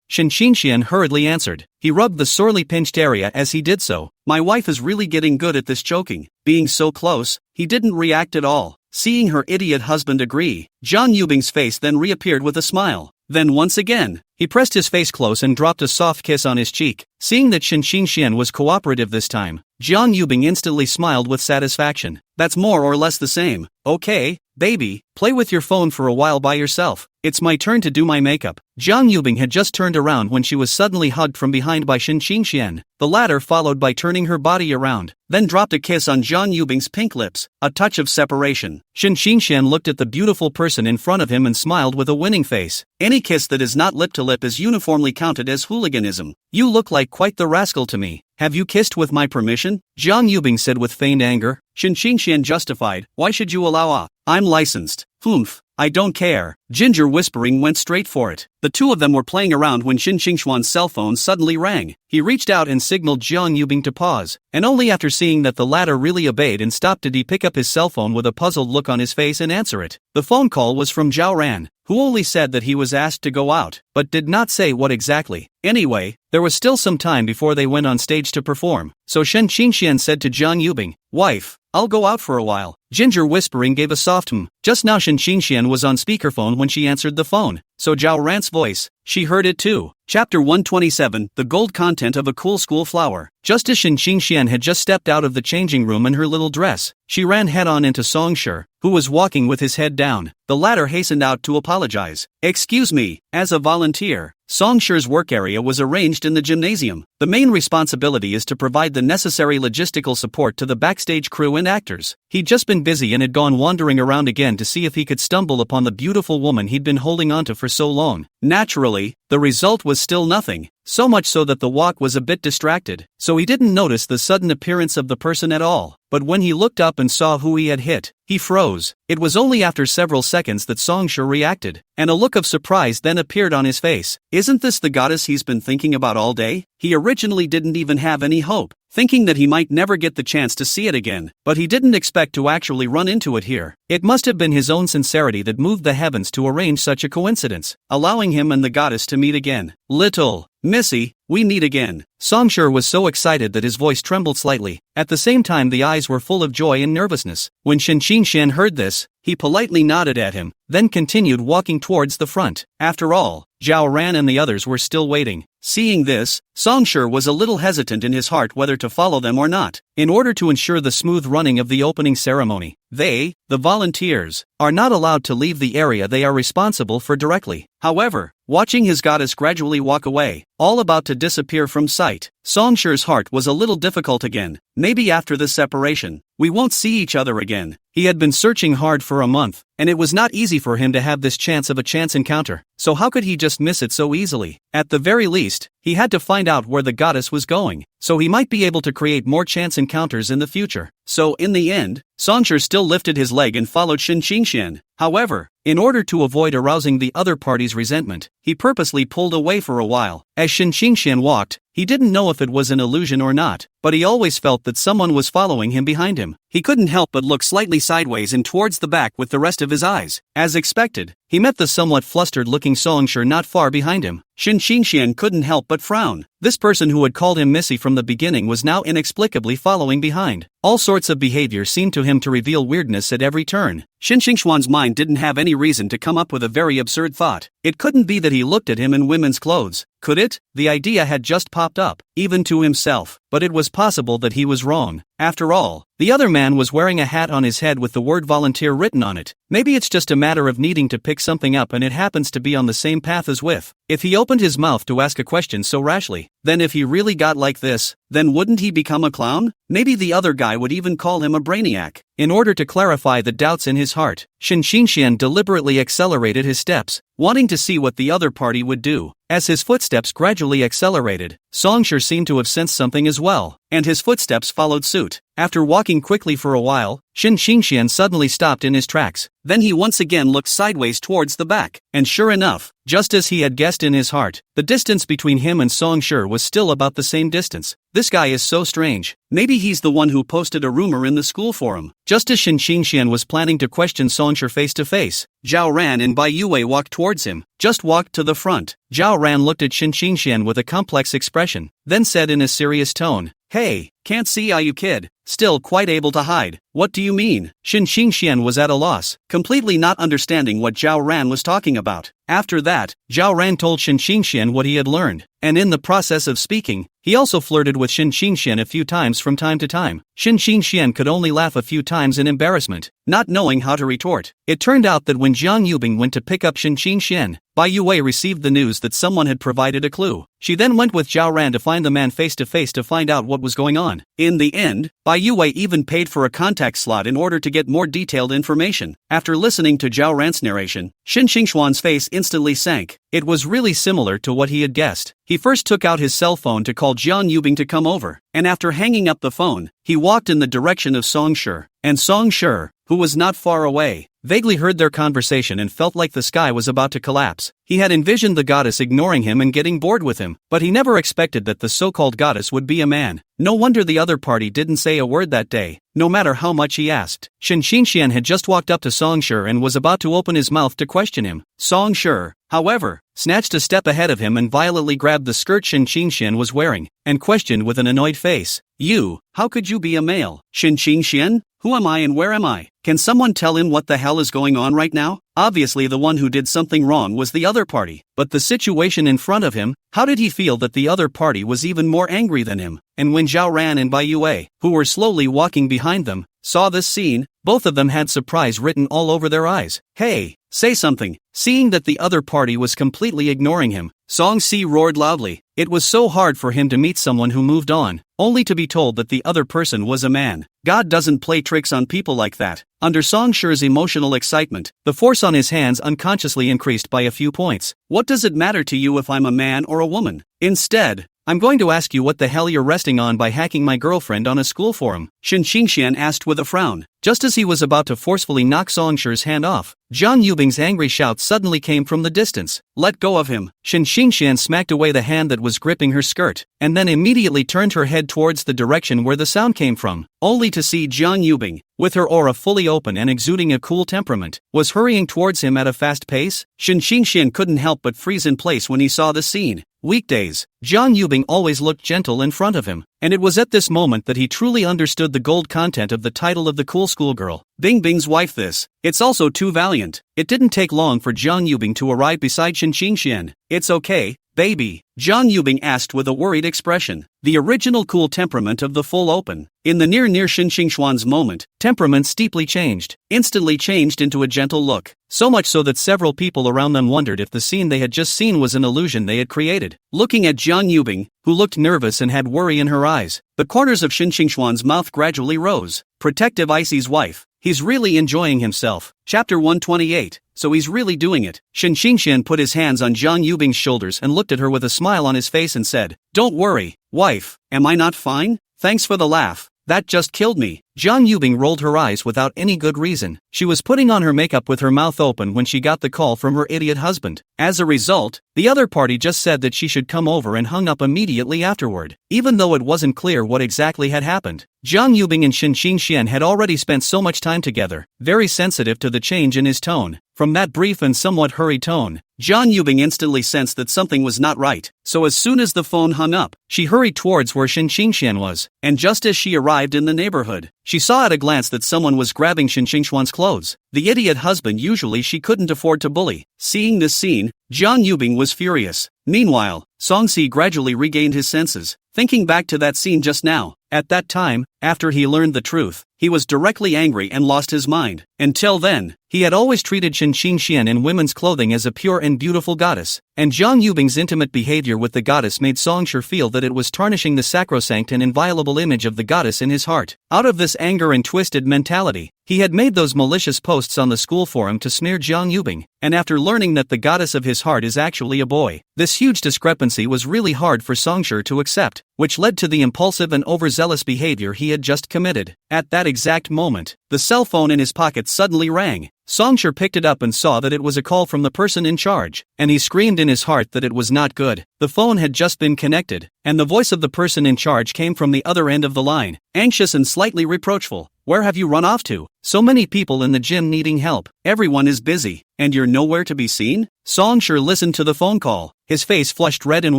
Shen Xingxian hurriedly answered. He rubbed the sorely pinched area as he did so. "My wife is really getting good at this choking." Being so close, he didn't react at all. Seeing her idiot husband agree, Jiang Yubing's face then reappeared with a smile. Then once again, he pressed his face close and dropped a soft kiss on his cheek. Seeing that Shen Xingxian was cooperative this time, Jiang Yubing instantly smiled with satisfaction. "That's more or less the same. Okay, baby, play with your phone for a while by yourself. It's my turn to do my makeup." Jiang Yubing had just turned around when she was suddenly hugged from behind by Shen Xingxian. The latter followed by turning her body around, then dropped a kiss on Jiang Yubing's pink lips, a touch of separation. Shen Xingxian looked at the beautiful person in front of him and smiled with a winning face. Any kiss that is not lip to lip is uniformly counted as hooliganism. "You look like quite the rascal to me. Have you kissed with my permission?" Jiang Yubing said with feigned anger. Shen Xingxian justified, "Why should you allow I'm licensed." "Humph, I don't care." Ginger whispering went straight for it. The two of them were playing around when Shen Xingxuan's cell phone suddenly rang. He reached out and signaled Jiang Yubing to pause, and only after seeing that the latter really obeyed and stopped did he pick up his cell phone with a puzzled look on his face and answer it. The phone call was from Zhao Ran, who only said that he was asked to go out, but did not say what exactly. Anyway, there was still some time before they went on stage to perform, so Shen Xingxian said to Jiang Yubing, "Wife, I'll go out for a while." Ginger whispering gave a soft Just now Shen Xingxian was on speakerphone when she answered the phone, so Zhao Ran's voice, she heard it too. Chapter 127, The Gold Content of a Cool School Flower. Just as Shen Xingxian had just stepped out of the changing room in her little dress, she ran head-on into Songshi, who was walking with his head down. The latter hastened out to apologize. "Excuse me, as a volunteer." Songshi's work area was arranged in the gymnasium. The main responsibility is to provide the necessary logistical support to the backstage crew and actors. He'd just been busy and had gone wandering around again to see if he could stumble upon the beautiful woman he'd been holding onto for so long. Naturally, the result was still nothing, so much so that the walk was a bit distracted, so he didn't notice the sudden appearance of the person at all. But when he looked up and saw who he had hit, he froze. It was only after several seconds that Songshi reacted, and a look of surprise then appeared on his face. Isn't this the goddess he's been thinking about all day? He originally didn't even have any hope, thinking that he might never get the chance to see it again, but he didn't expect to actually run into it here. It must have been his own sincerity that moved the heavens to arrange such a coincidence, allowing him and the goddess to meet again. "Little Missy, we meet again." Songshi was so excited that his voice trembled slightly. At the same time the eyes were full of joy and nervousness. When Shen Xingxian heard this, he politely nodded at him, then continued walking towards the front. After all, Zhao Ran and the others were still waiting. Seeing this, Songshi was a little hesitant in his heart whether to follow them or not. In order to ensure the smooth running of the opening ceremony, they, the volunteers, are not allowed to leave the area they are responsible for directly. However, watching his goddess gradually walk away, all about to disappear from sight, Songshi's heart was a little difficult again. Maybe after this separation, we won't see each other again. He had been searching hard for a month, and it was not easy for him to have this chance of a chance encounter. So how could he just miss it so easily? At the very least, he had to find out where the goddess was going, so he might be able to create more chance encounters in the future. So in the end, Songshi still lifted his leg and followed Shen Xingxian. However, in order to avoid arousing the other party's resentment, he purposely pulled away for a while. As Shen Xingxian walked, he didn't know if it was an illusion or not, but he always felt that someone was following him behind him. He couldn't help but look slightly sideways and towards the back with the rest of his eyes. As expected, he met the somewhat flustered-looking Songshi not far behind him. Shen Xingxian couldn't help but frown. This person who had called him Missy from the beginning was now inexplicably following behind. All sorts of behavior seemed to him to reveal weirdness at every turn. Shen Xingxuan's mind didn't have any reason to come up with a very absurd thought. It couldn't be that he looked at him in women's clothes, could it? The idea had just popped up, even to himself, but it was possible that he was wrong. After all, The other man was wearing a hat on his head with the word volunteer written on it. Maybe it's just a matter of needing to pick something up and it happens to be on the same path as with. If he opened his mouth to ask a question so rashly, then if he really got like this, then wouldn't he become a clown? Maybe the other guy would even call him a brainiac. In order to clarify the doubts in his heart, Shin Xingxian deliberately accelerated his steps, wanting to see what the other party would do. As his footsteps gradually accelerated, Songshi seemed to have sensed something as well, and his footsteps followed suit. After walking quickly for a while, Shin Xingxian suddenly stopped in his tracks. Then he once again looked sideways towards the back, and sure enough, just as he had guessed in his heart, the distance between him and Songshi was still about the same distance. This guy is so strange. Maybe he's the one who posted a rumor in the school forum. Just as Shin Xingxian was planning to question Songshi face to face, Zhao Ran and Bai Yue walked towards him, just walked to the front. Zhao Ran looked at Shin Xingxian with a complex expression, then said in a serious tone, "Hey, can't see you kid, still quite able to hide. What do you mean?" Shin Xingxian was at a loss, completely not understanding what Zhao Ran was talking about. After that, Zhao Ran told Shin Xingxian what he had learned, and in the process of speaking, he also flirted with Shin Xingxian a few times from time to time. Shin Xingxian could only laugh a few times in embarrassment, not knowing how to retort. It turned out that when Jiang Yubing went to pick up Shin Xingxian, Bai Yue received the news that someone had provided a clue. She then went with Zhao Ran to find the man face to face to find out what was going on. In the end, Bai Yue even paid for a contact slot in order to get more detailed information. After listening to Zhao Ran's narration, Shin Xingxuan's face instantly sank. It was really similar to what he had guessed. He first took out his cell phone to call Jiang Yubing to come over, and after hanging up the phone, he walked in the direction of Songshi. And Songshi, who was not far away, vaguely heard their conversation and felt like the sky was about to collapse. He had envisioned the goddess ignoring him and getting bored with him, but he never expected that the so-called goddess would be a man. No wonder the other party didn't say a word that day, no matter how much he asked. Shin Xingxian had just walked up to Songshi and was about to open his mouth to question him. Songshi, however, snatched a step ahead of him and violently grabbed the skirt Shin Xingxian was wearing, and questioned with an annoyed face, "You, how could you be a male?" "Shin Xingxian? Who am I and where am I? Can someone tell him what the hell is going on right now?" Obviously the one who did something wrong was the other party, but the situation in front of him, how did he feel that the other party was even more angry than him? And when Zhao Ran and Bai Yue, who were slowly walking behind them, saw this scene, both of them had surprise written all over their eyes. "Hey, say something." Seeing that the other party was completely ignoring him, Song Si roared loudly. It was so hard for him to meet someone who moved on, only to be told that the other person was a man. God doesn't play tricks on people like that. Under Song Shi's emotional excitement, the force on his hands unconsciously increased by a few points. "What does it matter to you if I'm a man or a woman? Instead, I'm going to ask you what the hell you're resting on by hacking my girlfriend on a school forum," Shin Xingxian asked with a frown. Just as he was about to forcefully knock Songshir's hand off, Jiang Yubing's angry shout suddenly came from the distance. "Let go of him." Shin Xingxian smacked away the hand that was gripping her skirt, and then immediately turned her head towards the direction where the sound came from, only to see Jiang Yubing, with her aura fully open and exuding a cool temperament, was hurrying towards him at a fast pace. Shin Xingxian couldn't help but freeze in place when he saw the scene. Weekdays, Jiang Yubing always looked gentle in front of him, and it was at this moment that he truly understood the gold content of the title of the cool schoolgirl. Bing Bing's wife this. It's also too valiant. It didn't take long for Jiang Yubing to arrive beside Shin Xingxian. "It's okay, baby?" Jiang Yubing asked with a worried expression. The original cool temperament of the full open. In the near Shin Xingxuan's moment, temperament steeply changed, instantly changed into a gentle look. So much so that several people around them wondered if the scene they had just seen was an illusion they had created. Looking at Jiang Yubing, who looked nervous and had worry in her eyes, the corners of Shin Xingxuan's mouth gradually rose. Protective Icy's wife. He's really enjoying himself. Chapter 128. So he's really doing it. Shin Xingxian put his hands on Jiang Yubing's shoulders and looked at her with a smile on his face and said, "Don't worry, wife, am I not fine? Thanks for the laugh. That just killed me." Jiang Yubing rolled her eyes without any good reason. She was putting on her makeup with her mouth open when she got the call from her idiot husband. As a result, the other party just said that she should come over and hung up immediately afterward, even though it wasn't clear what exactly had happened. Jiang Yubing and Shin Xingxian had already spent so much time together, very sensitive to the change in his tone. From that brief and somewhat hurried tone, Jiang Yubing instantly sensed that something was not right. So as soon as the phone hung up, she hurried towards where Shin Xingxian was, and just as she arrived in the neighborhood, she saw at a glance that someone was grabbing Shin Xingxuan's clothes. The idiot husband usually she couldn't afford to bully. Seeing this scene, Jiang Yubing was furious. Meanwhile, Song Si gradually regained his senses, thinking back to that scene just now. At that time, After he learned the truth, he was directly angry and lost his mind. Until then, he had always treated Shen Qingxian in women's clothing as a pure and beautiful goddess, and Zhang Yubing's intimate behavior with the goddess made Songshi feel that it was tarnishing the sacrosanct and inviolable image of the goddess in his heart. Out of this anger and twisted mentality, he had made those malicious posts on the school forum to smear Zhang Yubing, and after learning that the goddess of his heart is actually a boy, this huge discrepancy was really hard for Songshi to accept, which led to the impulsive and overzealous behavior he had just committed. At that exact moment, the cell phone in his pocket suddenly rang. Songshi picked it up and saw that it was a call from the person in charge, and he screamed in his heart that it was not good. The phone had just been connected, and the voice of the person in charge came from the other end of the line, anxious and slightly reproachful. "Where have you run off to? So many people in the gym needing help. Everyone is busy, and you're nowhere to be seen?" Songshi listened to the phone call. His face flushed red and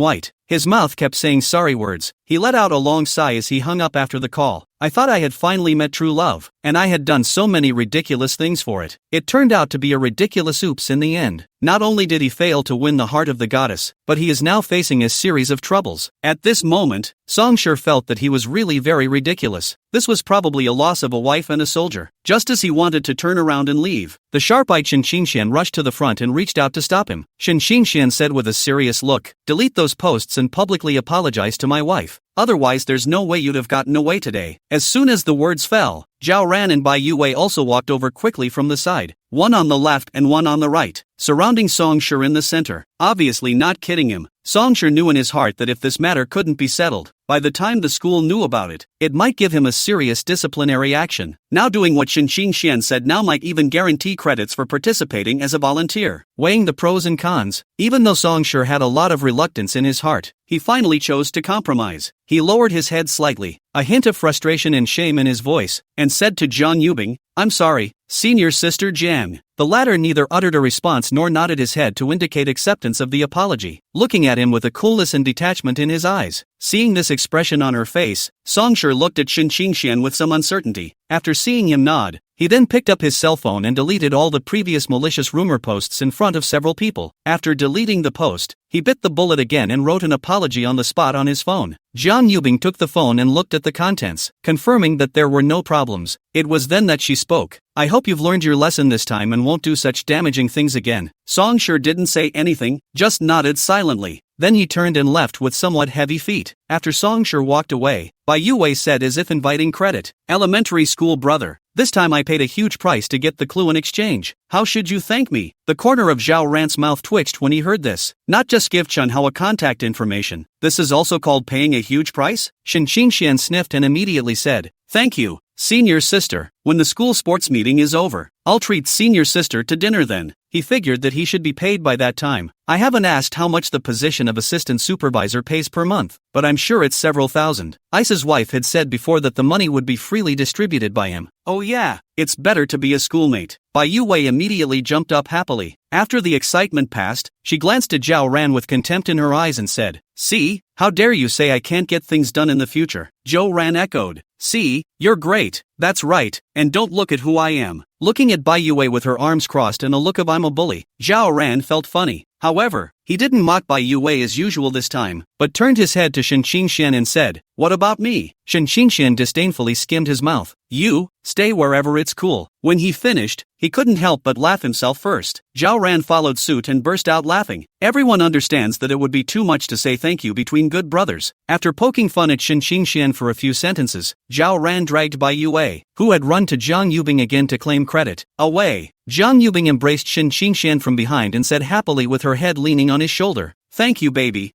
white. His mouth kept saying sorry words. He let out a long sigh as he hung up after the call. "I thought I had finally met true love, and I had done so many ridiculous things for it. It turned out to be a ridiculous oops in the end." Not only did he fail to win the heart of the goddess, but he is now facing a series of troubles. At this moment, Songshi felt that he was really very ridiculous. This was probably a loss of a wife and a soldier. Just as he wanted to turn around and leave, the sharp-eyed Shen Qingxian rushed to the front and reached out to stop him. Shen Qingxian said with a serious look, "Delete those posts and publicly apologize to my wife. Otherwise there's no way you'd have gotten away today." As soon as the words fell, Zhao Ran and Bai Yue also walked over quickly from the side, one on the left and one on the right, surrounding Songshi in the center, obviously not kidding him. Songshi knew in his heart that if this matter couldn't be settled, by the time the school knew about it, it might give him a serious disciplinary action. Now doing what Shen Qingxian said now might even guarantee credits for participating as a volunteer. Weighing the pros and cons, even though Songshi had a lot of reluctance in his heart, he finally chose to compromise. He lowered his head slightly, a hint of frustration and shame in his voice, and said to Zhang Yubing, "I'm sorry, senior sister Jiang." The latter neither uttered a response nor nodded his head to indicate acceptance of the apology, looking at him with a coolness and detachment in his eyes. Seeing this expression on her face, Songshi looked at Shen Qingxian with some uncertainty. After seeing him nod, he then picked up his cell phone and deleted all the previous malicious rumor posts in front of several people. After deleting the post, he bit the bullet again and wrote an apology on the spot on his phone. Zhang Yubing took the phone and looked at the contents, confirming that there were no problems. It was then that she spoke. "I hope you've learned your lesson this time and won't do such damaging things again." Songshi didn't say anything, just nodded silently. Then he turned and left with somewhat heavy feet. After Songshi walked away, Bai Yue said as if inviting credit, "Elementary school brother, this time I paid a huge price to get the clue in exchange. How should you thank me?" The corner of Zhao Ran's mouth twitched when he heard this. Not just give Chun Hao contact information, this is also called paying a huge price? Shen Qingxian sniffed and immediately said, "Thank you, senior sister. When the school sports meeting is over, I'll treat senior sister to dinner then." He figured that he should be paid by that time. "I haven't asked how much the position of assistant supervisor pays per month, but I'm sure it's several thousand." Isa's wife had said before that the money would be freely distributed by him. "Oh yeah, it's better to be a schoolmate." Bai Yue immediately jumped up happily. After the excitement passed, she glanced at Zhao Ran with contempt in her eyes and said, "See, how dare you say I can't get things done in the future?" Zhao Ran echoed, "See, you're great, that's right, and don't look at who I am." Looking at Bai Yue with her arms crossed and a look of "I'm a bully," Zhao Ran felt funny. However, he didn't mock Bai Yue as usual this time, but turned his head to Shen Qingxian and said, "What about me?" Shen Qingxian disdainfully skimmed his mouth. "You, stay wherever it's cool." When he finished, he couldn't help but laugh himself first. Zhao Ran followed suit and burst out laughing. Everyone understands that it would be too much to say thank you between good brothers. After poking fun at Shen Qingxian for a few sentences, Zhao Ran dragged Bai Yue, who had run to Zhang Yubing again to claim credit, away. Zhang Yubing embraced Shen Qingxian from behind and said happily with her head leaning on his shoulder, "Thank you baby.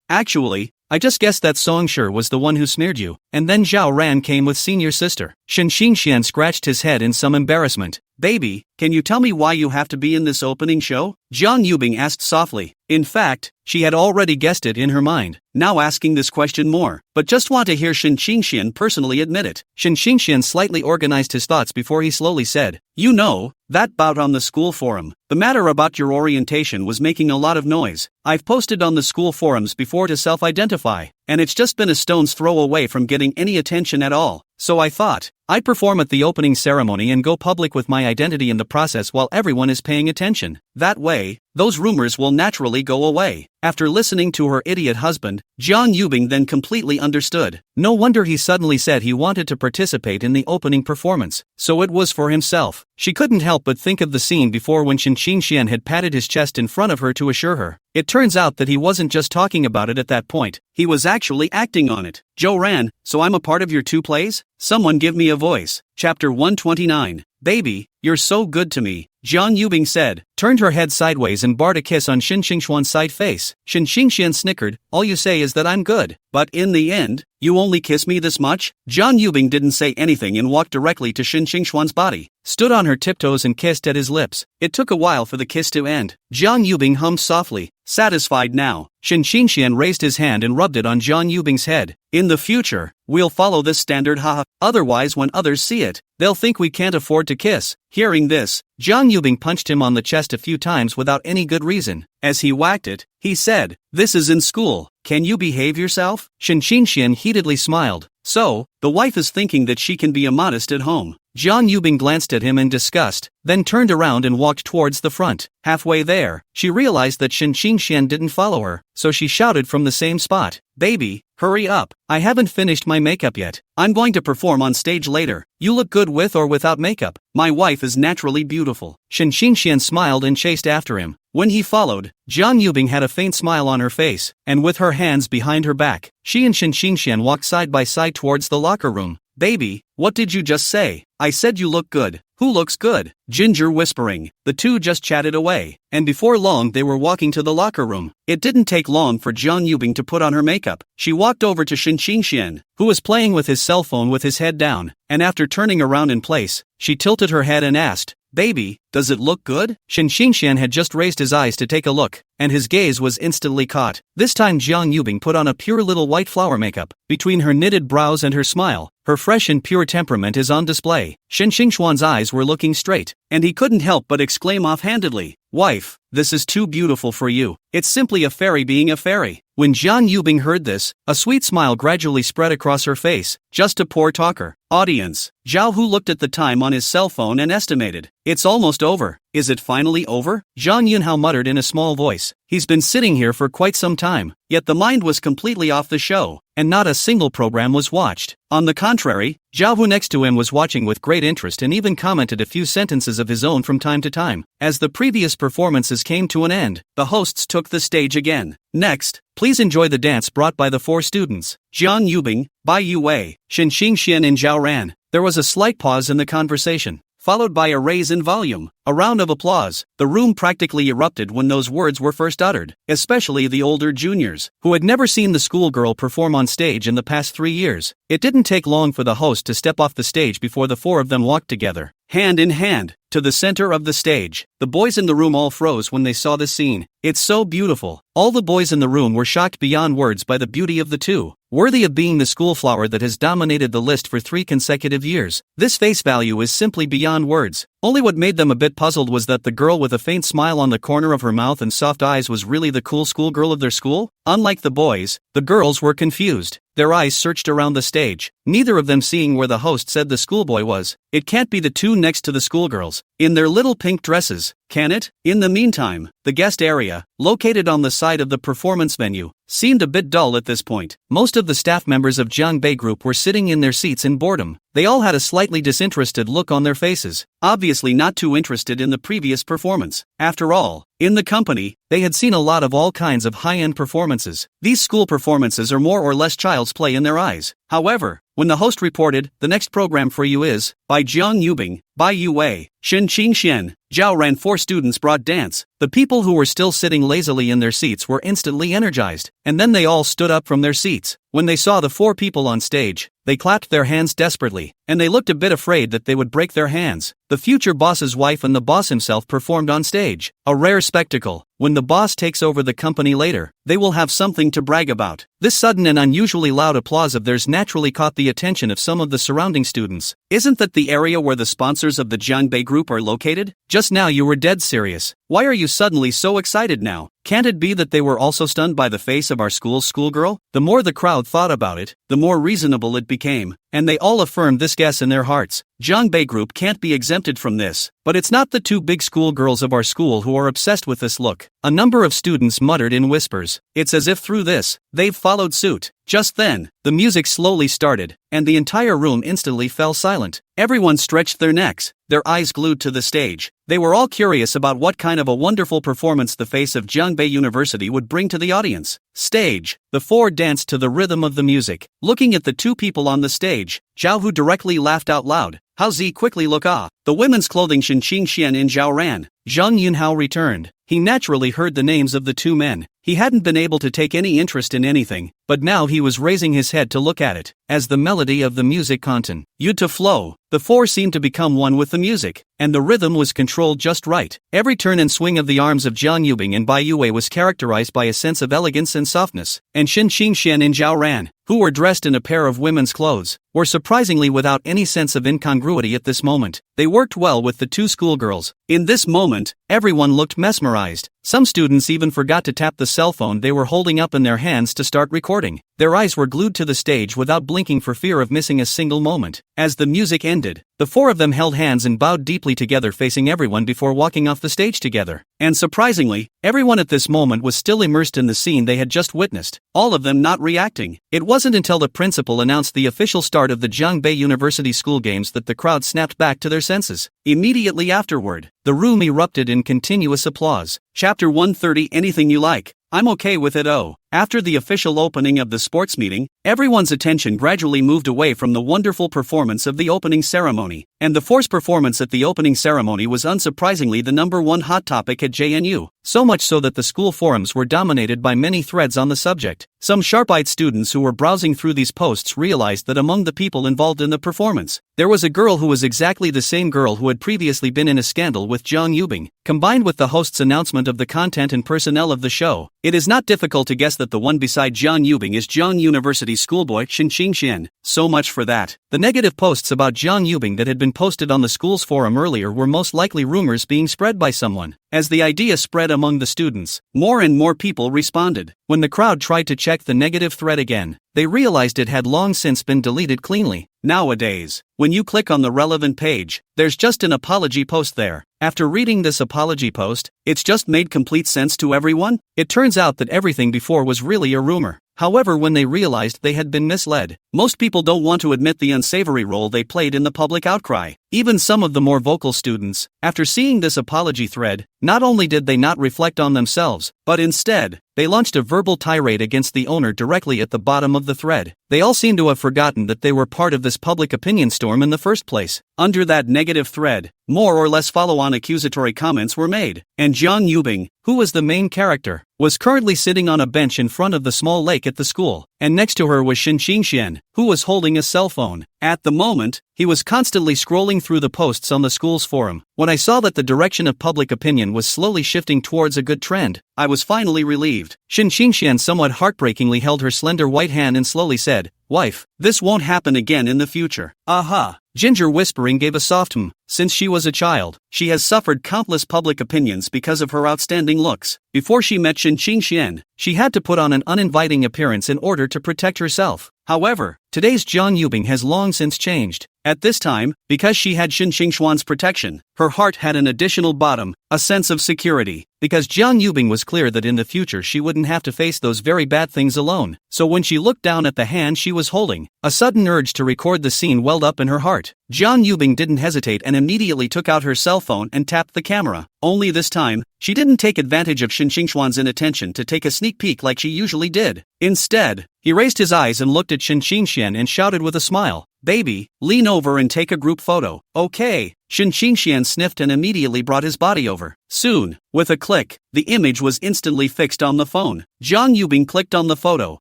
Actually, I just guessed that Songshi was the one who smeared you." And then Zhao Ran came with senior sister. Shen Qingxian scratched his head in some embarrassment. "Baby, can you tell me why you have to be in this opening show?" Zhang Yubing asked softly. In fact, she had already guessed it in her mind, now asking this question more, but just want to hear Shen Qingxian personally admit it. Shen Qingxian slightly organized his thoughts before he slowly said, "You know, that bout on the school forum, the matter about your orientation was making a lot of noise. I've posted on the school forums before to self-identify, and it's just been a stone's throw away from getting any attention at all. So I thought, I'd perform at the opening ceremony and go public with my identity in the process while everyone is paying attention. That way, those rumors will naturally go away. After listening to her idiot husband, Jiang Yubing then completely understood. No wonder he suddenly said he wanted to participate in the opening performance. So it was for himself. She couldn't help but think of the scene before when Shen Xingxian had patted his chest in front of her to assure her. It turns out that he wasn't just talking about it at that point, he was actually acting on it. Zhou Ran, so I'm a part of your 2 plays? Someone give me a voice. Chapter 129. Baby, you're so good to me, Jiang Yubing said, turned her head sideways and barred a kiss on Shen Xingxian's side face. Shen Xingxian snickered, all you say is that I'm good. But in the end, you only kiss me this much? Jiang Yubing didn't say anything and walked directly to Shen Xingxian's body, stood on her tiptoes and kissed at his lips. It took a while for the kiss to end. Jiang Yubing hummed softly, satisfied now. Shen Xingxian raised his hand and rubbed it on Jiang Yubing's head. In the future, we'll follow this standard, haha. Otherwise when others see it, they'll think we can't afford to kiss. Hearing this, Jiang Yubing punched him on the chest a few times without any good reason. As he whacked it, he said, "This is in school, can you behave yourself?" Shen Xingxian heatedly smiled. So, the wife is thinking that she can be immodest at home. Jiang Yubing glanced at him in disgust, then turned around and walked towards the front. Halfway there, she realized that Shen Xingxian didn't follow her, so she shouted from the same spot, "Baby, hurry up, I haven't finished my makeup yet. I'm going to perform on stage later. You look good with or without makeup. My wife is naturally beautiful." Shen Xingxian smiled and chased after him. When he followed, Jiang Yubing had a faint smile on her face, and with her hands behind her back, she and Shen Xingxian walked side by side towards the locker room. "Baby, what did you just say?" "I said you look good." "Who looks good?" Ginger whispering. The two just chatted away, and before long they were walking to the locker room. It didn't take long for Jiang Yubing to put on her makeup. She walked over to Shen Xingxian, who was playing with his cell phone with his head down, and after turning around in place, she tilted her head and asked, "Baby, does it look good?" Shen Xingxian had just raised his eyes to take a look, and his gaze was instantly caught. This time Jiang Yubing put on a pure little white flower makeup. Between her knitted brows and her smile, her fresh and pure temperament is on display. Shen Xingxuan's eyes were looking straight, and he couldn't help but exclaim offhandedly, "Wife, this is too beautiful for you. It's simply a fairy being a fairy." When Jiang Yubing heard this, a sweet smile gradually spread across her face. Just a poor talker. Audience. Zhao Hu looked at the time on his cell phone and estimated, "It's almost over." "Is it finally over?" Zhang Yunhao muttered in a small voice. He's been sitting here for quite some time, yet the mind was completely off the show, and not a single program was watched. On the contrary, Zhao Hu next to him was watching with great interest and even commented a few sentences of his own from time to time. As the previous performances came to an end, the hosts took the stage again. Next, please enjoy the dance brought by the 4 students, Jiang Yubing, Bai Yuwei, Shen Xingxian and Zhao Ran. There was a slight pause in the conversation, followed by a raise in volume, a round of applause. The room practically erupted when those words were first uttered, especially the older juniors, who had never seen the schoolgirl perform on stage in the past 3 years. It didn't take long for the host to step off the stage before the 4 of them walked together, hand in hand, to the center of the stage. The boys in the room all froze when they saw the scene. "It's so beautiful." All the boys in the room were shocked beyond words by the beauty of the two, worthy of being the school flower that has dominated the list for 3 consecutive years. This face value is simply beyond words. Only what made them a bit puzzled was that the girl with a faint smile on the corner of her mouth and soft eyes was really the cool schoolgirl of their school. Unlike the boys, the girls were confused. Their eyes searched around the stage, neither of them seeing where the host said the schoolboy was. It can't be the two next to the schoolgirls, in their little pink dresses, can it? In the meantime, the guest area, located on the side of the performance venue, seemed a bit dull at this point. Most of the staff members of Jiang Bei Group were sitting in their seats in boredom. They all had a slightly disinterested look on their faces, obviously not too interested in the previous performance. After all, in the company, they had seen a lot of all kinds of high-end performances. These school performances are more or less child's play in their eyes. However, when the host reported, "The next program for you is, by Jiang Yubing, Bai Yuwei, Shen Qingxian, Zhao Ran," 4 students brought dance. The people who were still sitting lazily in their seats were instantly energized, and then they all stood up from their seats. When they saw the 4 people on stage, they clapped their hands desperately, and they looked a bit afraid that they would break their hands. The future boss's wife and the boss himself performed on stage, a rare spectacle. When the boss takes over the company later, they will have something to brag about. This sudden and unusually loud applause of theirs naturally caught the attention of some of the surrounding students. Isn't that the area where the sponsors of the Jiangbei group are located? Just now you were dead serious. Why are you suddenly so excited now? Can't it be that they were also stunned by the face of our school's schoolgirl? The more the crowd thought about it, the more reasonable it became, and they all affirmed this guess in their hearts. Jiangbei group can't be exempted from this. But it's not the two big schoolgirls of our school who are obsessed with this look. A number of students muttered in whispers. It's as if through this, they've followed suit. Just then, the music slowly started, and the entire room instantly fell silent. Everyone stretched their necks, their eyes glued to the stage. They were all curious about what kind of a wonderful performance the face of Jiangbei University would bring to the audience. Stage. The four danced to the rhythm of the music. Looking at the two people on the stage, Zhao Hu directly laughed out loud. Hao Zi quickly looked ah. The women's clothing Shen Qingxian and Zhao Ran. Zhang Yunhao returned. He naturally heard the names of the two men. He hadn't been able to take any interest in anything, but now he was raising his head to look at it. As the melody of the music continued to flow, the four seemed to become one with the music, and the rhythm was controlled just right. Every turn and swing of the arms of Jiang Yubing and Bai Yue was characterized by a sense of elegance and softness, and Shen Qingxian and Zhao Ran, who were dressed in a pair of women's clothes, were surprisingly without any sense of incongruity at this moment. They worked well with the two schoolgirls. In this moment, everyone looked mesmerized. Some students even forgot to tap the cell phone they were holding up in their hands to start recording. Their eyes were glued to the stage without blinking for fear of missing a single moment. As the music ended, the four of them held hands and bowed deeply together facing everyone before walking off the stage together. And surprisingly, everyone at this moment was still immersed in the scene they had just witnessed, all of them not reacting. It wasn't until the principal announced the official start of the Jiangbei University School Games that the crowd snapped back to their senses. Immediately afterward, the room erupted in continuous applause. Chapter 130. Anything you like. I'm okay with it. Oh. After the official opening of the sports meeting, everyone's attention gradually moved away from the wonderful performance of the opening ceremony, and the forced performance at the opening ceremony was unsurprisingly the number one hot topic at JNU, so much so that the school forums were dominated by many threads on the subject. Some sharp-eyed students who were browsing through these posts realized that among the people involved in the performance, there was a girl who was exactly the same girl who had previously been in a scandal with Jiang Yubing. Combined with the host's announcement of the content and personnel of the show, it is not difficult to guess that the one beside Jiang Yubing is Jiang University schoolboy Shen Qingxian. So much for that. The negative posts about Jiang Yubing that had been posted on the school's forum earlier were most likely rumors being spread by someone. As the idea spread among the students, more and more people responded. When the crowd tried to check the negative thread again, they realized it had long since been deleted cleanly. Nowadays, when you click on the relevant page, there's just an apology post there. After reading this apology post, it's just made complete sense to everyone. It turns out that everything before was really a rumor. However, when they realized they had been misled, most people don't want to admit the unsavory role they played in the public outcry. Even some of the more vocal students, after seeing this apology thread, not only did they not reflect on themselves, but instead, they launched a verbal tirade against the owner directly at the bottom of the thread. They all seem to have forgotten that they were part of this public opinion storm in the first place. Under that negative thread, more or less follow-on accusatory comments were made, and Jiang Yubing, who was the main character, was currently sitting on a bench in front of the small lake at the school, and next to her was Shen Qingxian, who was holding a cell phone. At the moment, he was constantly scrolling through the posts on the school's forum. When I saw that the direction of public opinion was slowly shifting towards a good trend, I was finally relieved. Shen Qingxian somewhat heartbreakingly held her slender white hand and slowly said, "Wife, this won't happen again in the future." Aha! Ginger whispering gave a soft Since she was a child, she has suffered countless public opinions because of her outstanding looks. Before she met Shen Qingxian, she had to put on an uninviting appearance in order to protect herself. However, today's Jiang Yubing has long since changed. At this time, because she had Shen Qingxuan's protection, her heart had an additional bottom, a sense of security. Because Jiang Yubing was clear that in the future she wouldn't have to face those very bad things alone. So when she looked down at the hand she was holding, a sudden urge to record the scene welled up in her heart. Jiang Yubing didn't hesitate and immediately took out her cell phone and tapped the camera. Only this time, she didn't take advantage of Shen Qingxuan's inattention to take a sneak peek like she usually did. Instead, he raised his eyes and looked at Shen Qingxian and shouted with a smile, "Baby, lean over and take a group photo." "Okay." Shin Qingxian sniffed and immediately brought his body over. Soon, with a click, the image was instantly fixed on the phone. Zhang Yubing clicked on the photo,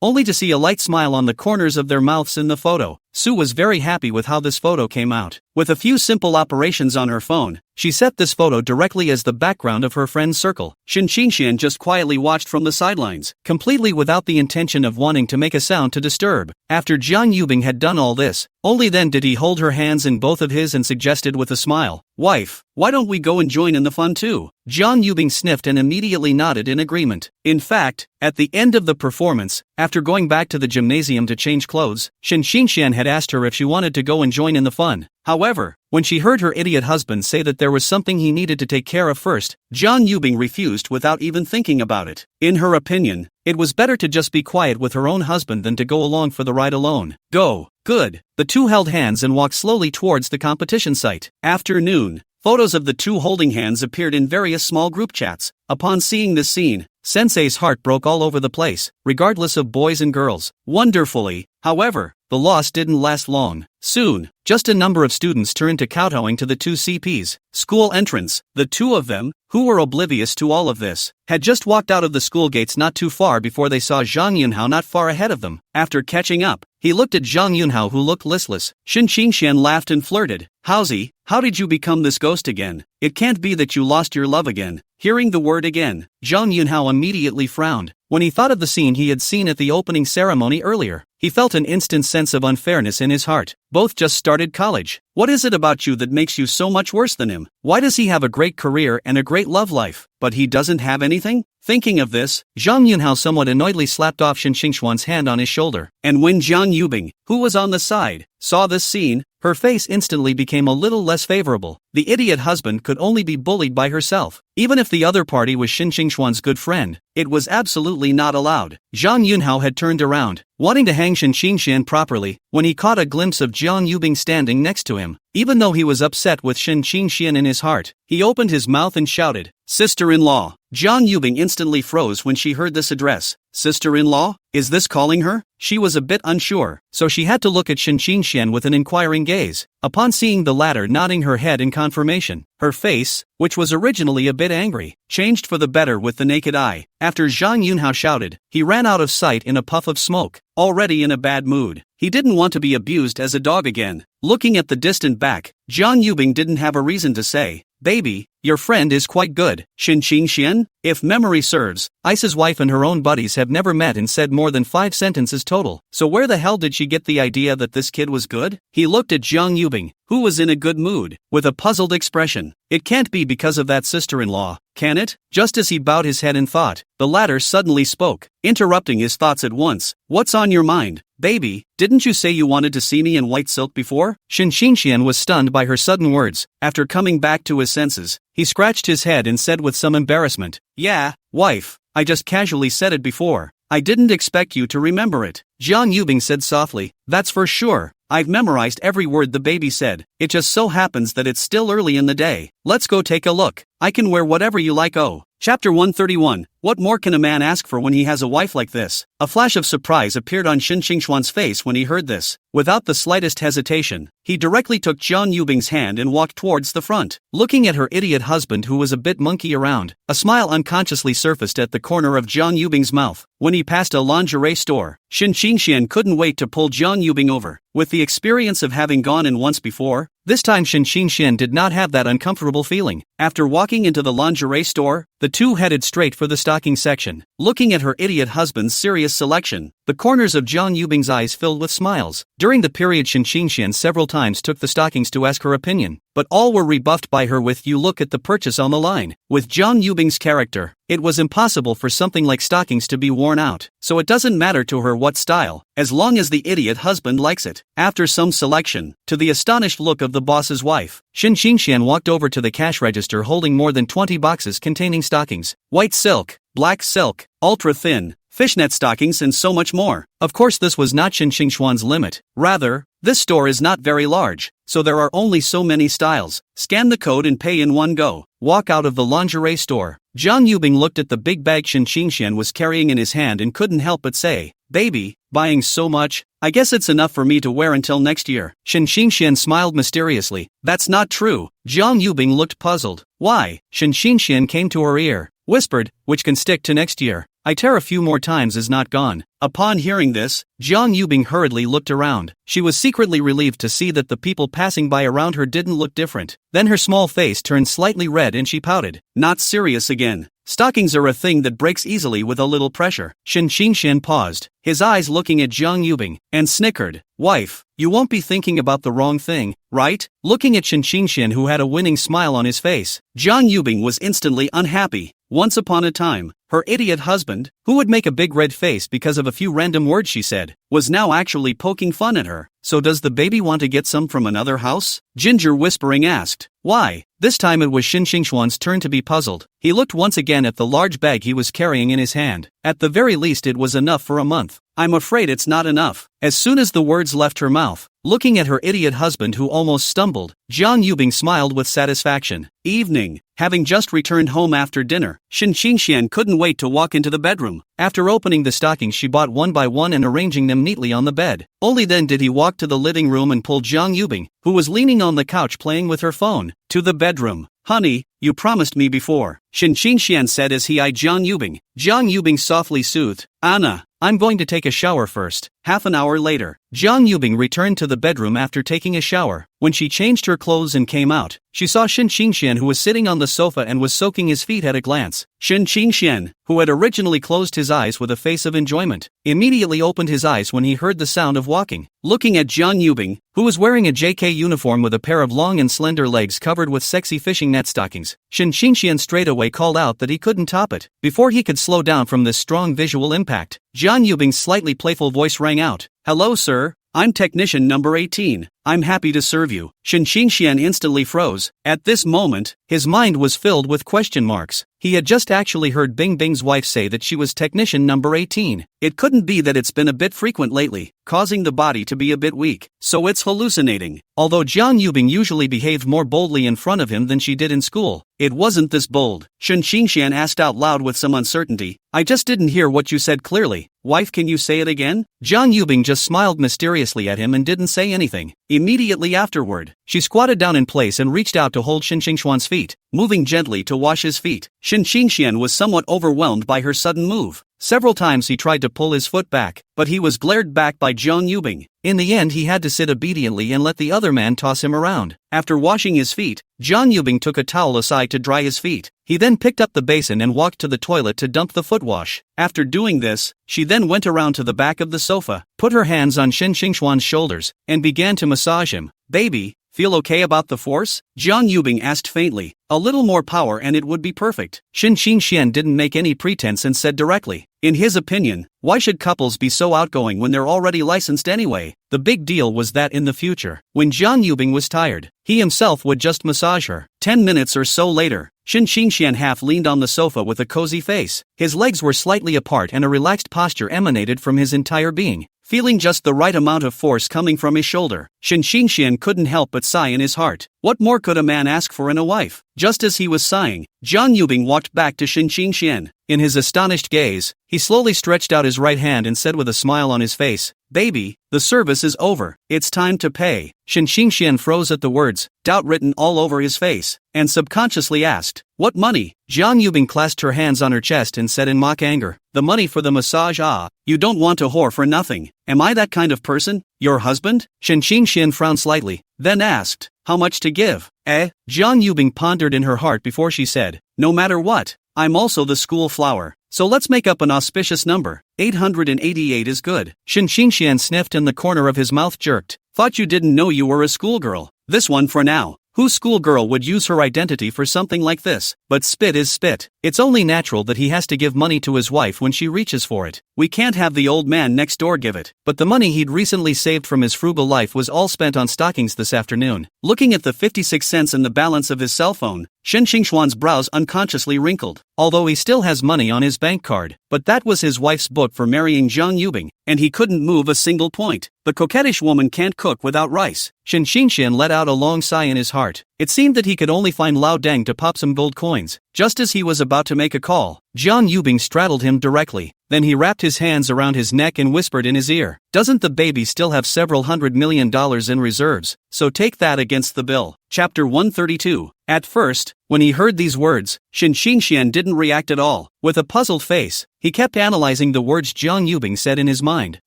only to see a light smile on the corners of their mouths in the photo. Su was very happy with how this photo came out. With a few simple operations on her phone, she set this photo directly as the background of her friend's circle. Shin Qingxian just quietly watched from the sidelines, completely without the intention of wanting to make a sound to disturb. After Zhang Yubing had done all this, only then did he hold her hands in both of his and suggested with a smile, "Wife, why don't we go and join in the fun too?" Zhang Yubing sniffed and immediately nodded in agreement. In fact, at the end of the performance, after going back to the gymnasium to change clothes, Shin Qingxian had asked her if she wanted to go and join in the fun. However, when she heard her idiot husband say that there was something he needed to take care of first, Zhang Yubing refused without even thinking about it. In her opinion, it was better to just be quiet with her own husband than to go along for the ride alone. Go. Good. The two held hands and walked slowly towards the competition site. Afternoon. Photos of the two holding hands appeared in various small group chats. Upon seeing this scene, Sensei's heart broke all over the place, regardless of boys and girls. Wonderfully, however, the loss didn't last long. Soon, just a number of students turned to kowtowing to the two CPs. School entrance. The two of them, who were oblivious to all of this, had just walked out of the school gates not too far before they saw Zhang Yunhao not far ahead of them. After catching up, he looked at Zhang Yunhao, who looked listless. Shin Qingxian laughed and flirted. "Howsy, how did you become this ghost again? It can't be that you lost your love again." Hearing the word again, Zhang Yunhao immediately frowned. When he thought of the scene he had seen at the opening ceremony earlier, he felt an instant sense of unfairness in his heart. Both just started college. What is it about you that makes you so much worse than him? Why does he have a great career and a great love life, but he doesn't have anything? Thinking of this, Zhang Yunhao somewhat annoyedly slapped off Shin Qingxuan's hand on his shoulder. And when Zhang Yubing, who was on the side, saw this scene, her face instantly became a little less favorable. The idiot husband could only be bullied by herself. Even if the other party was Shin Qingxuan's good friend, it was absolutely not allowed. Zhang Yunhao had turned around, wanting to hang Shin Qingxian properly, when he caught a glimpse of Zhang Yubing standing next to him. Even though he was upset with Shin Qingxian in his heart, he opened his mouth and shouted, "Sister-in-law." Zhang Yubing instantly froze when she heard this address. Sister-in-law? Is this calling her? She was a bit unsure, so she had to look at Shin Qingxian with an inquiring gaze. Upon seeing the latter nodding her head in confirmation, her face, which was originally a bit angry, changed for the better with the naked eye. After Zhang Yunhao shouted, he ran out of sight in a puff of smoke, already in a bad mood. He didn't want to be abused as a dog again. Looking at the distant back, Zhang Yubing didn't have a reason to say, "Baby, your friend is quite good." Shin Qingxian? If memory serves, Ice's wife and her own buddies have never met and said more than 5 sentences total. So where the hell did she get the idea that this kid was good? He looked at Zhang Yubing, who was in a good mood, with a puzzled expression. It can't be because of that sister-in-law, can it? Just as he bowed his head in thought, the latter suddenly spoke, interrupting his thoughts at once. "What's on your mind? Baby, didn't you say you wanted to see me in white silk before?" Shin Qingxian was stunned by her sudden words. After coming back to his senses, he scratched his head and said with some embarrassment, "Yeah, wife, I just casually said it before. I didn't expect you to remember it." Zhang Yubing said softly, "That's for sure. I've memorized every word the baby said. It just so happens that it's still early in the day. Let's go take a look. I can wear whatever you like." Oh. Chapter 131. What more can a man ask for when he has a wife like this? A flash of surprise appeared on Shin Qingxuan's face when he heard this. Without the slightest hesitation, he directly took Zhang Yubing's hand and walked towards the front. Looking at her idiot husband, who was a bit monkey around, a smile unconsciously surfaced at the corner of Zhang Yubing's mouth. When he passed a lingerie store, Shin Qingxian couldn't wait to pull Zhang Yubing over. With the experience of having gone in once before, this time Shin Qingxian did not have that uncomfortable feeling. After walking into the lingerie store, the two headed straight for the stocking section. Looking at her idiot husband's serious selection, the corners of Zhang Yubing's eyes filled with smiles. During the period, Shin Qingxian several times took the stockings to ask her opinion, but all were rebuffed by her with, "You look at the purchase on the line." With Zhang Yubing's character, it was impossible for something like stockings to be worn out, so it doesn't matter to her what style, as long as the idiot husband likes it. After some selection, to the astonished look of the boss's wife, Shin Qingxian walked over to the cash register holding more than 20 boxes containing stockings. White silk, black silk, ultra-thin, fishnet stockings and so much more. Of course this was not Shin Qingxuan's limit. Rather, this store is not very large, so there are only so many styles. Scan the code and pay in one go. Walk out of the lingerie store. Zhang Yubing looked at the big bag Shin Qingxian was carrying in his hand and couldn't help but say, Baby, buying so much? I guess it's enough for me to wear until next year. Shen Xingxian smiled mysteriously. That's not true. Jiang Yubing looked puzzled. Why? Shen Xingxian came to her ear, whispered, which can stick to next year. I tear a few more times is not gone. Upon hearing this, Jiang Yubing hurriedly looked around. She was secretly relieved to see that the people passing by around her didn't look different. Then her small face turned slightly red and she pouted. Not serious again. Stockings are a thing that breaks easily with a little pressure. Shen Xingxian paused, his eyes looking at Jiang Yubing, and snickered. Wife, you won't be thinking about the wrong thing, right? Looking at Shen Xingxian, who had a winning smile on his face, Jiang Yubing was instantly unhappy. Once upon a time, her idiot husband, who would make a big red face because of a few random words she said, was now actually poking fun at her. So does the baby want to get some from another house? Ginger whispering asked. Why? This time it was Shen Xingxuan's turn to be puzzled. He looked once again at the large bag he was carrying in his hand. At the very least it was enough for a month. I'm afraid it's not enough. As soon as the words left her mouth, looking at her idiot husband who almost stumbled, Jiang Yubing smiled with satisfaction. Evening. Having just returned home after dinner, Shen Xingxian couldn't wait to walk into the bedroom. After opening the stockings she bought one by one and arranging them neatly on the bed. Only then did he walk to the living room and pull Jiang Yubing, who was leaning on the couch playing with her phone, to the bedroom. Honey, you promised me before, Shen Xingxian said as he eyed Jiang Yubing. Jiang Yubing softly soothed. Anna, I'm going to take a shower first. Half an hour later, Jiang Yubing returned to the bedroom after taking a shower. When she changed her clothes and came out, she saw Shen Xingxian, who was sitting on the sofa and was soaking his feet at a glance. Shen Xingxian, who had originally closed his eyes with a face of enjoyment, immediately opened his eyes when he heard the sound of walking. Looking at Jiang Yubing, who was wearing a JK uniform with a pair of long and slender legs covered with sexy fishing net stockings, Shen Xingxian straightaway called out that he couldn't top it. Before he could slow down from this strong visual impact, Jiang Yubing's slightly playful voice rang out. Hello sir, I'm technician number 18. I'm happy to serve you. Shen Xingxian instantly froze. At this moment, his mind was filled with question marks. He had just actually heard Bing Bing's wife say that she was technician number 18. It couldn't be that it's been a bit frequent lately, causing the body to be a bit weak. So it's hallucinating. Although Jiang Yubing usually behaved more boldly in front of him than she did in school, it wasn't this bold. Shen Xingxian asked out loud with some uncertainty. I just didn't hear what you said clearly. Wife, can you say it again? Jiang Yubing just smiled mysteriously at him and didn't say anything. Immediately afterward, she squatted down in place and reached out to hold Shen Xingxuan's feet, moving gently to wash his feet. Shen Xingxian was somewhat overwhelmed by her sudden move. Several times he tried to pull his foot back, but he was glared back by Jiang Yubing. In the end he had to sit obediently and let the other man toss him around. After washing his feet, Jiang Yubing took a towel aside to dry his feet. He then picked up the basin and walked to the toilet to dump the foot wash. After doing this, she then went around to the back of the sofa, put her hands on Shen Xingxuan's shoulders, and began to massage him. Baby, feel okay about the force? Jiang Yubing asked faintly. A little more power and it would be perfect. Shen Xingxian didn't make any pretense and said directly. In his opinion, why should couples be so outgoing when they're already licensed anyway? The big deal was that in the future, when Jiang Yubing was tired, he himself would just massage her. 10 minutes or so later, Shen Xingxian half leaned on the sofa with a cozy face. His legs were slightly apart and a relaxed posture emanated from his entire being. Feeling just the right amount of force coming from his shoulder, Shen Xingxian couldn't help but sigh in his heart. What more could a man ask for in a wife? Just as he was sighing, Jiang Yubing walked back to Shen Xingxian. In his astonished gaze, he slowly stretched out his right hand and said with a smile on his face, Baby, the service is over. It's time to pay. Shen Xingxian froze at the words, doubt written all over his face, and subconsciously asked, What money? Jiang Yubing clasped her hands on her chest and said in mock anger, The money for the massage? Ah, you don't want a whore for nothing. Am I that kind of person? Your husband? Shen Xingxian frowned slightly, then asked, How much to give? Jiang Yubing pondered in her heart before she said, No matter what, I'm also the school flower. So let's make up an auspicious number. 888 is good. Shen Xingxian sniffed and the corner of his mouth jerked. Thought you didn't know you were a schoolgirl. This one for now. Whose schoolgirl would use her identity for something like this? But spit is spit. It's only natural that he has to give money to his wife when she reaches for it. We can't have the old man next door give it. But the money he'd recently saved from his frugal life was all spent on stockings this afternoon. Looking at the 56 cents in the balance of his cell phone, Shen Xingxuan's brows unconsciously wrinkled. Although he still has money on his bank card, but that was his wife's book for marrying Jiang Yubing, and he couldn't move a single point. The coquettish woman can't cook without rice. Shen Xingxian let out a long sigh in his heart. It seemed that he could only find Lao Deng to pop some gold coins. Just as he was about to make a call, Jiang Yubing straddled him directly. Then he wrapped his hands around his neck and whispered in his ear, "Doesn't the baby still have several $100 million in reserves? So take that against the bill." Chapter 132. At first, when he heard these words, Shen Xingxian didn't react at all. With a puzzled face, he kept analyzing the words Jiang Yubing said in his mind.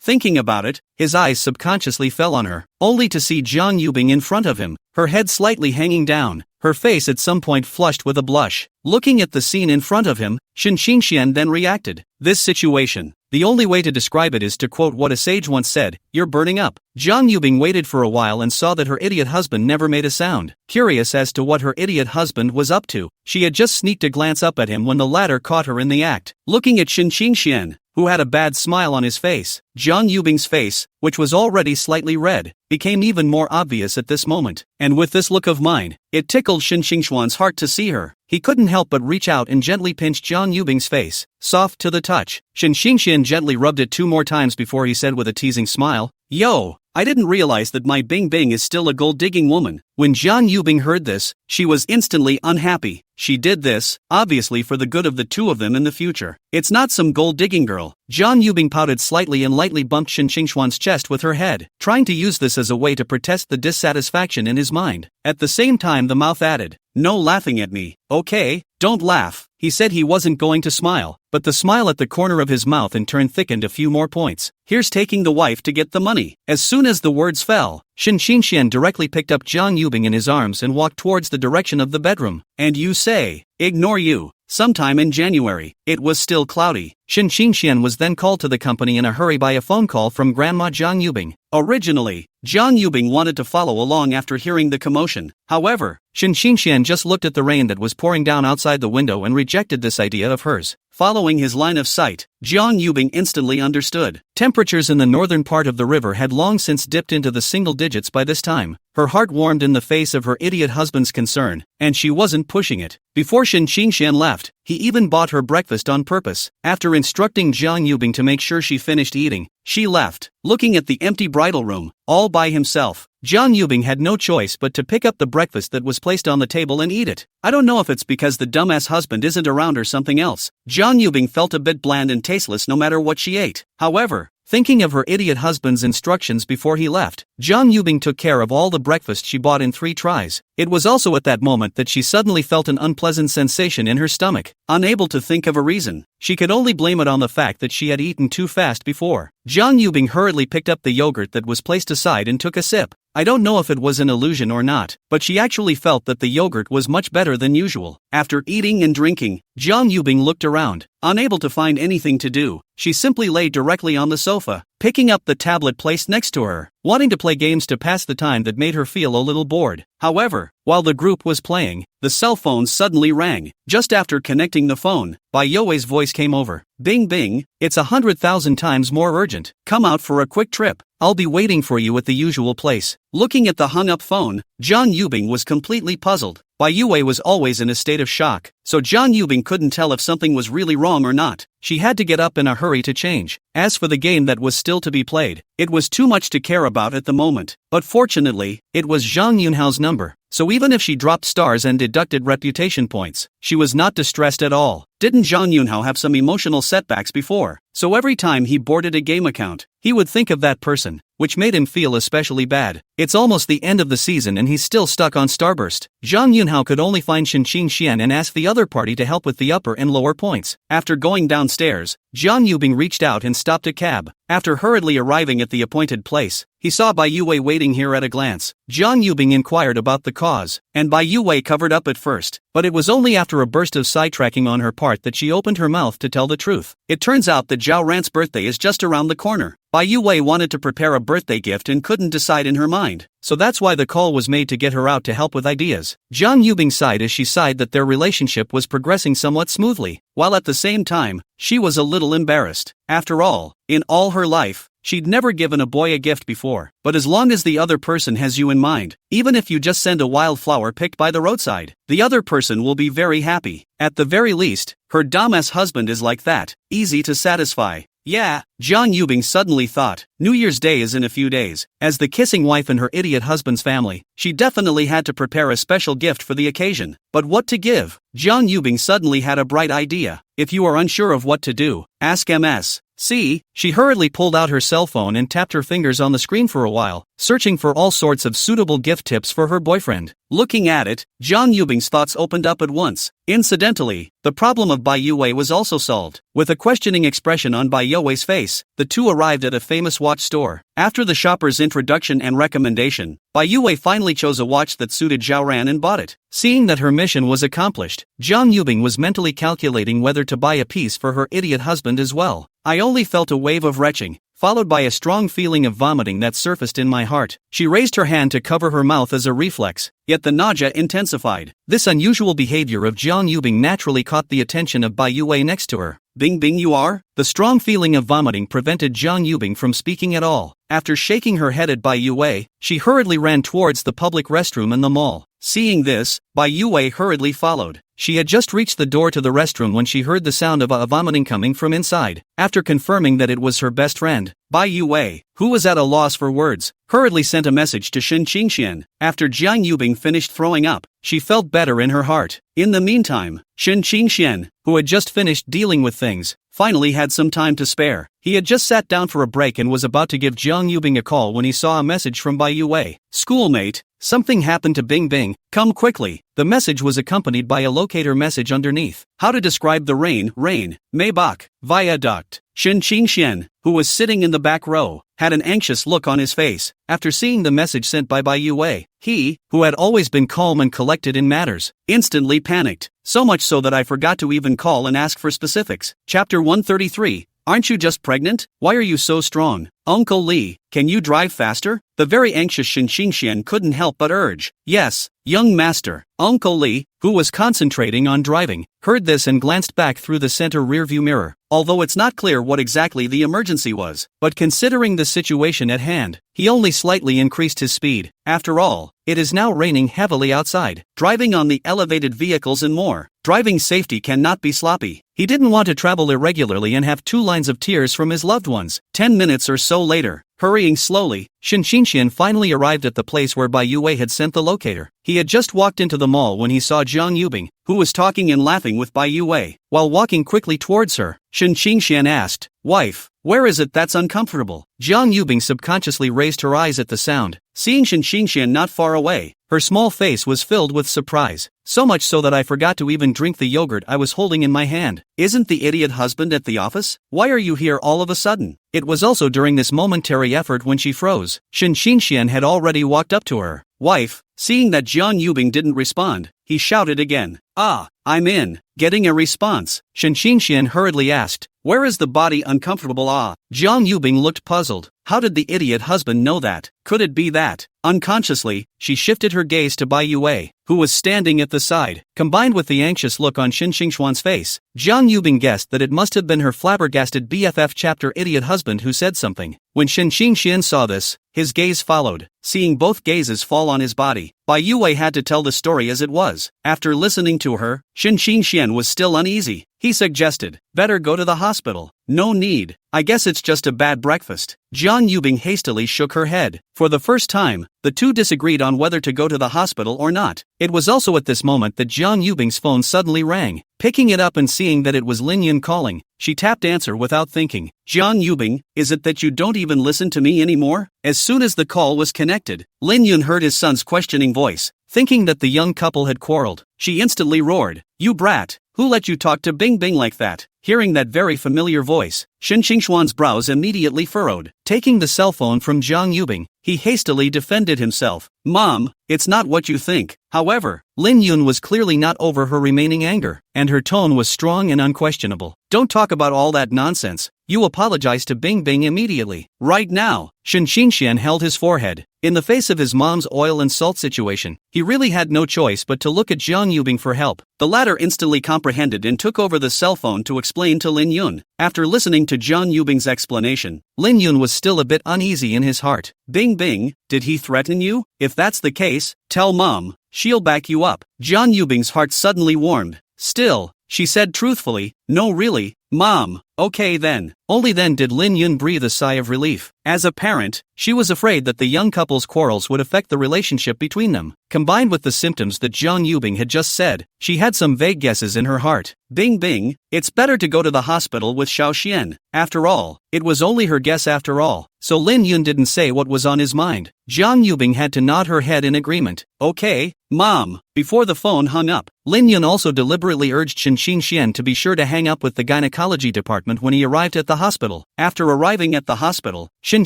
Thinking about it, his eyes subconsciously fell on her, only to see Jiang Yubing in front of him, her head slightly hanging down, her face at some point flushed with a blush. Looking at the scene in front of him, Shen Xingxian then reacted. This situation, the only way to describe it is to quote what a sage once said, "You're burning up." Jiang Yubing waited for a while and saw that her idiot husband never made a sound. Curious as to what her idiot husband was up to, she had just sneaked a glance up at him when the latter caught her in the act. Looking at Shen Xingxian, who had a bad smile on his face, Jiang Yubing's face, which was already slightly red, became even more obvious at this moment. And with this look of mind, it tickled Shen Xingxian's heart to see her. He couldn't help but reach out and gently pinch Jiang Yubing's face, soft to the touch. Shen Xingxian gently rubbed it 2 more times before he said with a teasing smile, "Yo, I didn't realize that my Bing Bing is still a gold-digging woman." When Jiang Yubing heard this, she was instantly unhappy. She did this, obviously for the good of the two of them in the future. "It's not some gold-digging girl." Jiang Yubing pouted slightly and lightly bumped Shen Xingxian's chest with her head, trying to use this as a way to protest the dissatisfaction in his mind. At the same time the mouth added, "No laughing at me, okay? Don't laugh." He said he wasn't going to smile, but the smile at the corner of his mouth in turn thickened a few more points. "Here's taking the wife to get the money." As soon as the words fell, Shen Xingxian directly picked up Jiang Yubing in his arms and walked towards the direction of the bedroom. "And you say, ignore you." Sometime in January, it was still cloudy. Shen Xingxian was then called to the company in a hurry by a phone call from Grandma Jiang Yubing. Originally, Jiang Yubing wanted to follow along after hearing the commotion. However, Shen Xingxian just looked at the rain that was pouring down outside the window and rejected this idea of hers. Following his line of sight, Jiang Yubing instantly understood. Temperatures in the northern part of the river had long since dipped into the single digits by this time. Her heart warmed in the face of her idiot husband's concern, and she wasn't pushing it. Before Shen Xingxian left, he even bought her breakfast on purpose. After instructing Jiang Yubing to make sure she finished eating, she left. Looking at the empty bridal room, all by himself, Jiang Yubing had no choice but to pick up the breakfast that was placed on the table and eat it. I don't know if it's because the dumbass husband isn't around or something else. Jiang Yubing felt a bit bland and tasteless no matter what she ate. However, thinking of her idiot husband's instructions before he left, Jiang Yubing took care of all the breakfast she bought in 3 tries. It was also at that moment that she suddenly felt an unpleasant sensation in her stomach. Unable to think of a reason, she could only blame it on the fact that she had eaten too fast before. Jiang Yubing hurriedly picked up the yogurt that was placed aside and took a sip. I don't know if it was an illusion or not, but she actually felt that the yogurt was much better than usual. After eating and drinking, Jiang Yubing looked around. Unable to find anything to do, she simply lay directly on the sofa, picking up the tablet placed next to her, wanting to play games to pass the time that made her feel a little bored. However, while the group was playing, the cell phone suddenly rang. Just after connecting the phone, Bai Youwei's voice came over. "Bing Bing, it's 100,000 times more urgent. Come out for a quick trip. I'll be waiting for you at the usual place." Looking at the hung-up phone, Jiang Yubing was completely puzzled. Bai Youwei was always in a state of shock, so Jiang Yubing couldn't tell if something was really wrong or not. She had to get up in a hurry to change. As for the game that was still to be played, it was too much to care about at the moment. But fortunately, it was Zhang Yunhao's number. So even if she dropped stars and deducted reputation points, she was not distressed at all. Didn't Zhang Yunhao have some emotional setbacks before? So every time he boarded a game account, he would think of that person, which made him feel especially bad. It's almost the end of the season and he's still stuck on Starburst. Zhang Yunhao could only find Shen Xingxian and ask the other party to help with the upper and lower points. After going downstairs, Jiang Yubing reached out and stopped a cab. After hurriedly arriving at the appointed place, he saw Bai Youwei waiting here at a glance. Jiang Yubing inquired about the cause, and Bai Youwei covered up at first, but it was only after a burst of sidetracking on her part that she opened her mouth to tell the truth. It turns out that Zhao Rant's birthday is just around the corner. Bai Youwei wanted to prepare a birthday gift and couldn't decide in her mind, so that's why the call was made to get her out to help with ideas. Jiang Yubing sighed as she sighed that their relationship was progressing somewhat smoothly, while at the same time, she was a little embarrassed. After all, in all her life, she'd never given a boy a gift before. But as long as the other person has you in mind, even if you just send a wildflower picked by the roadside, the other person will be very happy. At the very least, her dumbass husband is like that, easy to satisfy. Yeah, Jiang Yubing suddenly thought. New Year's Day is in a few days. As the kissing wife and her idiot husband's family, she definitely had to prepare a special gift for the occasion. But what to give? Jiang Yubing suddenly had a bright idea. If you are unsure of what to do, ask MS. See, she hurriedly pulled out her cell phone and tapped her fingers on the screen for a while, searching for all sorts of suitable gift tips for her boyfriend. Looking at it, Jiang Yubing's thoughts opened up at once. Incidentally, the problem of Bai Yue was also solved. With a questioning expression on Bai Yue's face, the two arrived at a famous watch store. After the shopper's introduction and recommendation, Bai Yue finally chose a watch that suited Zhao Ran and bought it. Seeing that her mission was accomplished, Jiang Yubing was mentally calculating whether to buy a piece for her idiot husband as well. I only felt a wave of retching, followed by a strong feeling of vomiting that surfaced in my heart. She raised her hand to cover her mouth as a reflex, yet the nausea intensified. This unusual behavior of Jiang Yubing naturally caught the attention of Bai Yue next to her. Bing bing you are? The strong feeling of vomiting prevented Jiang Yubing from speaking at all. After shaking her head at Bai Yue, she hurriedly ran towards the public restroom in the mall. Seeing this, Bai Yue hurriedly followed. She had just reached the door to the restroom when she heard the sound of a vomiting coming from inside. After confirming that it was her best friend, Bai Yue, who was at a loss for words, hurriedly sent a message to Shen Qingxian. After Jiang Yubing finished throwing up, she felt better in her heart. In the meantime, Shen Qingxian, who had just finished dealing with things, finally had some time to spare. He had just sat down for a break and was about to give Jiang Yubing a call when he saw a message from Bai Yue. Schoolmate, something happened to Bing Bing, come quickly. The message was accompanied by a locator message underneath. How to describe the rain, Maybach, viaduct. Shen Qingxian, who was sitting in the back row, had an anxious look on his face. After seeing the message sent by Bai Yue, he, who had always been calm and collected in matters, instantly panicked. So much so that I forgot to even call and ask for specifics. Chapter 133. Aren't you just pregnant? Why are you so strong? Uncle Li, can you drive faster? The very anxious Shen Qingxian couldn't help but urge. Yes, young master. Uncle Li, who was concentrating on driving, heard this and glanced back through the center rearview mirror. Although it's not clear what exactly the emergency was, but considering the situation at hand, he only slightly increased his speed. After all, it is now raining heavily outside. Driving on the elevated vehicles and more. Driving safety cannot be sloppy. He didn't want to travel irregularly and have 2 lines of tears from his loved ones. 10 minutes or so later, hurrying slowly, Shen Qingxian finally arrived at the place where Bai Yue had sent the locator. He had just walked into the mall when he saw Jiang Yubing, who was talking and laughing with Bai Yue. While walking quickly towards her, Shen Qingxian asked, "Wife, where is it that's uncomfortable?" Jiang Yubing subconsciously raised her eyes at the sound. Seeing Shen Qingxian not far away, her small face was filled with surprise. So much so that I forgot to even drink the yogurt I was holding in my hand. Isn't the idiot husband at the office? Why are you here all of a sudden? It was also during this momentary effort when she froze. Shen Qingxian had already walked up to her. Wife, seeing that Jiang Yubing didn't respond, he shouted again. Ah, I'm in. Getting a response, Shen Qingxian hurriedly asked, "Where is the body uncomfortable?" Jiang Yubing looked puzzled. How did the idiot husband know that? Could it be that? Unconsciously, she shifted her gaze to Bai Yue, who was standing at the side. Combined with the anxious look on Shen Qingxuan's face, Jiang Yubing guessed that it must have been her flabbergasted BFF chapter idiot husband who said something. When Shen Qingxian saw this, his gaze followed. Seeing both gazes fall on his body, Bai Yue had to tell the story as it was. After listening to her, Shen Qingxian was still uneasy. He suggested, "Better go to the hospital." "No need. I guess it's just a bad breakfast." Jiang Yubing hastily shook her head. For the first time, the two disagreed on whether to go to the hospital or not. It was also at this moment that Jiang Yubing's phone suddenly rang. Picking it up and seeing that it was Lin Yun calling, she tapped answer without thinking. "Jiang Yubing, is it that you don't even listen to me anymore?" As soon as the call was connected, Lin Yun heard his son's questioning voice. Thinking that the young couple had quarreled, she instantly roared, "You brat, who let you talk to Bing Bing like that?" Hearing that very familiar voice, Shen Qingxuan's brows immediately furrowed. Taking the cell phone from Jiang Yubing, he hastily defended himself. "Mom, it's not what you think." However, Lin Yun was clearly not over her remaining anger, and her tone was strong and unquestionable. "Don't talk about all that nonsense. You apologize to Bing Bing immediately. Right now." Shen Qingxian held his forehead. In the face of his mom's oil and salt situation, he really had no choice but to look at Jiang Yubing for help. The latter instantly comprehended and took over the cell phone to explain to Lin Yun. After listening to Jiang Yubing's explanation, Lin Yun was still a bit uneasy in his heart. "Bing Bing, did he threaten you? If that's the case, tell Mom. She'll back you up." Jiang Yubing's heart suddenly warmed. "Still," she said truthfully, "no really, Mom, okay then. Only then did Lin Yun breathe a sigh of relief. As a parent, she was afraid that the young couple's quarrels would affect the relationship between them. Combined with the symptoms that Zhang Yubing had just said, she had some vague guesses in her heart. Bing bing, it's better to go to the hospital with Xiao Xian. After all, it was only her guess after all, so Lin Yun didn't say what was on his mind. Zhang Yubing had to nod her head in agreement. Okay, Mom. Before the phone hung up, Lin Yun also deliberately urged Shen Xingxian to be sure to hang up with the gynecology department when he arrived at the hospital. After arriving at the hospital, Shen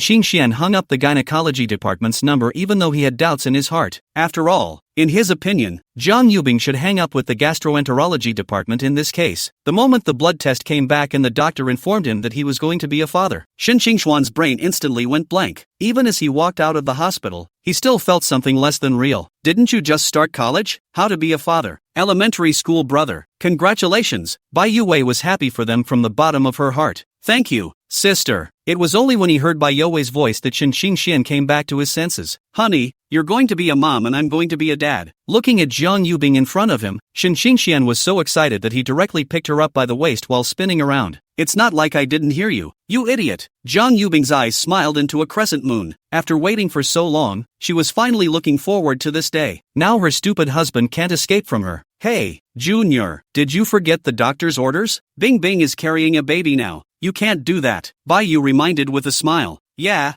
Xingxian hung up the gynecology department's number even though he had doubts in his heart. After all, in his opinion, Zhang Yubing should hang up with the gastroenterology department in this case. The moment the blood test came back and the doctor informed him that he was going to be a father, Shen Xingxuan's brain instantly went blank. Even as he walked out of the hospital, he still felt something less than real. Didn't you just start college? How to be a father? Elementary school brother. Congratulations. Bai Yue was happy for them from the bottom of her heart. Thank you, sister. It was only when he heard Bai Yue's voice that Shen Xingxian came back to his senses. Honey, you're going to be a mom and I'm going to be a dad. Looking at Zhang Yubing in front of him, Shen Xingxian was so excited that he directly picked her up by the waist while spinning around. It's not like I didn't hear you, you idiot. Zhang Yubing's eyes smiled into a crescent moon. After waiting for so long, she was finally looking forward to this day. Now her stupid husband can't escape from her. Hey, Junior, did you forget the doctor's orders? Bing Bing is carrying a baby now. You can't do that, Bai Yu reminded with a smile. Yeah.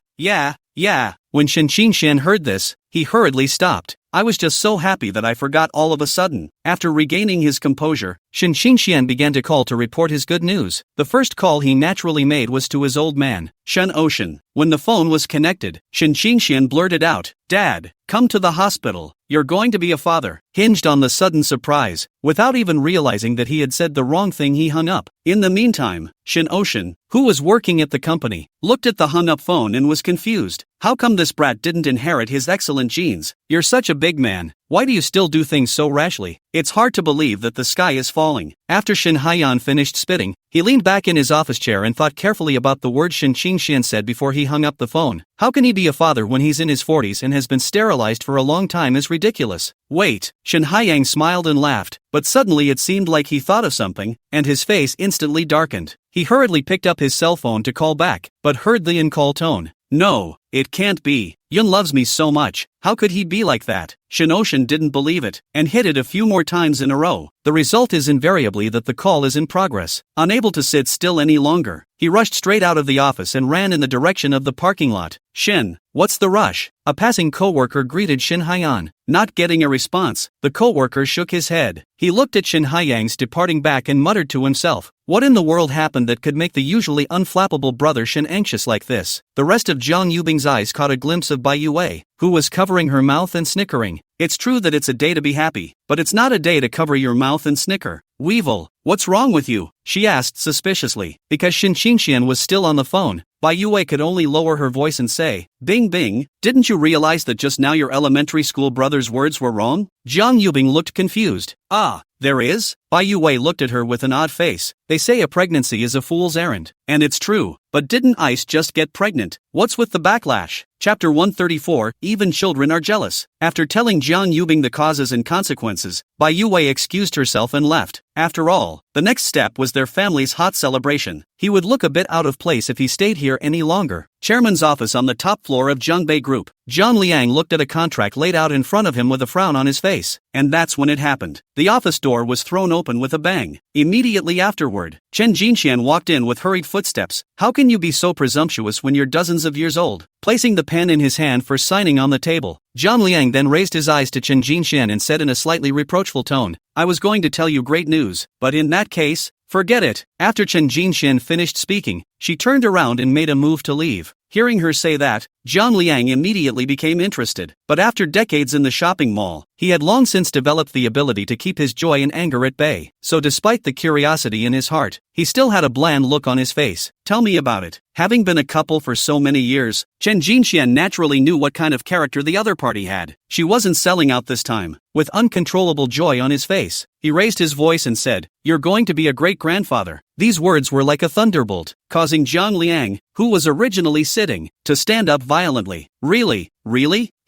When Shen Xingxian heard this, he hurriedly stopped. I was just so happy that I forgot all of a sudden. After regaining his composure, Shen Xingxian began to call to report his good news. The first call he naturally made was to his old man, Shen Ocean. When the phone was connected, Shen Xingxian blurted out, Dad, come to the hospital. You're going to be a father. Hinged on the sudden surprise, without even realizing that he had said the wrong thing, he hung up. In the meantime, Shen Ocean, who was working at the company, looked at the hung-up phone and was confused. How come this brat didn't inherit his excellent genes? You're such a big man. Why do you still do things so rashly? It's hard to believe that the sky is falling. After Shen Haiyan finished spitting, he leaned back in his office chair and thought carefully about the words Shen Xingxian said before he hung up the phone. How can he be a father when he's in his 40s and has been sterilized for a long time is ridiculous. Wait, Shen Haiyang smiled and laughed, but suddenly it seemed like he thought of something, and his face instantly darkened. He hurriedly picked up his cell phone to call back, but heard the in-call tone. No, it can't be. Yun loves me so much. How could he be like that? Shen Ocean didn't believe it, and hit it a few more times in a row. The result is invariably that the call is in progress. Unable to sit still any longer, he rushed straight out of the office and ran in the direction of the parking lot. Shen, what's the rush? A passing coworker greeted Shen Haiyan. Not getting a response, the coworker shook his head. He looked at Shen Haiyang's departing back and muttered to himself, what in the world happened that could make the usually unflappable brother Shen anxious like this? The rest of Zhang Yubing's eyes caught a glimpse of Bai Yue, who was covering her mouth and snickering. It's true that it's a day to be happy, but it's not a day to cover your mouth and snicker. Weevil, what's wrong with you? She asked suspiciously. Because Shen Xingxian was still on the phone, Bai Yue could only lower her voice and say, Bing Bing, didn't you realize that just now your elementary school brother's words were wrong? Zhang Yubing looked confused. Ah, there is? Bai Yue looked at her with an odd face. They say a pregnancy is a fool's errand. And it's true. But didn't Ice just get pregnant? What's with the backlash? Chapter 134, Even Children Are Jealous. After telling Zhang Yubing the causes and consequences, Bai Yue excused herself and left. After all, the next step was their family's hot celebration. He would look a bit out of place if he stayed here any longer. Chairman's office on the top floor of Zhongbei Group. Zhang Liang looked at a contract laid out in front of him with a frown on his face. And that's when it happened. The office door was thrown open with a bang. Immediately afterward, Chen Jinxian walked in with hurried footsteps. How can you be so presumptuous when you're dozens of years old? Placing the pen in his hand for signing on the table, Zhang Liang then raised his eyes to Chen Jinxian and said in a slightly reproachful tone, I was going to tell you great news, but in that case, forget it. After Chen Jinxian finished speaking, she turned around and made a move to leave. Hearing her say that, Zhang Liang immediately became interested, but after decades in the shopping mall, he had long since developed the ability to keep his joy and anger at bay. So despite the curiosity in his heart, he still had a bland look on his face. Tell me about it. Having been a couple for so many years, Chen Jinxian naturally knew what kind of character the other party had. She wasn't selling out this time. With uncontrollable joy on his face, he raised his voice and said, You're going to be a great-grandfather. These words were like a thunderbolt, causing Zhang Liang, who was originally sitting, to stand up violently. Really?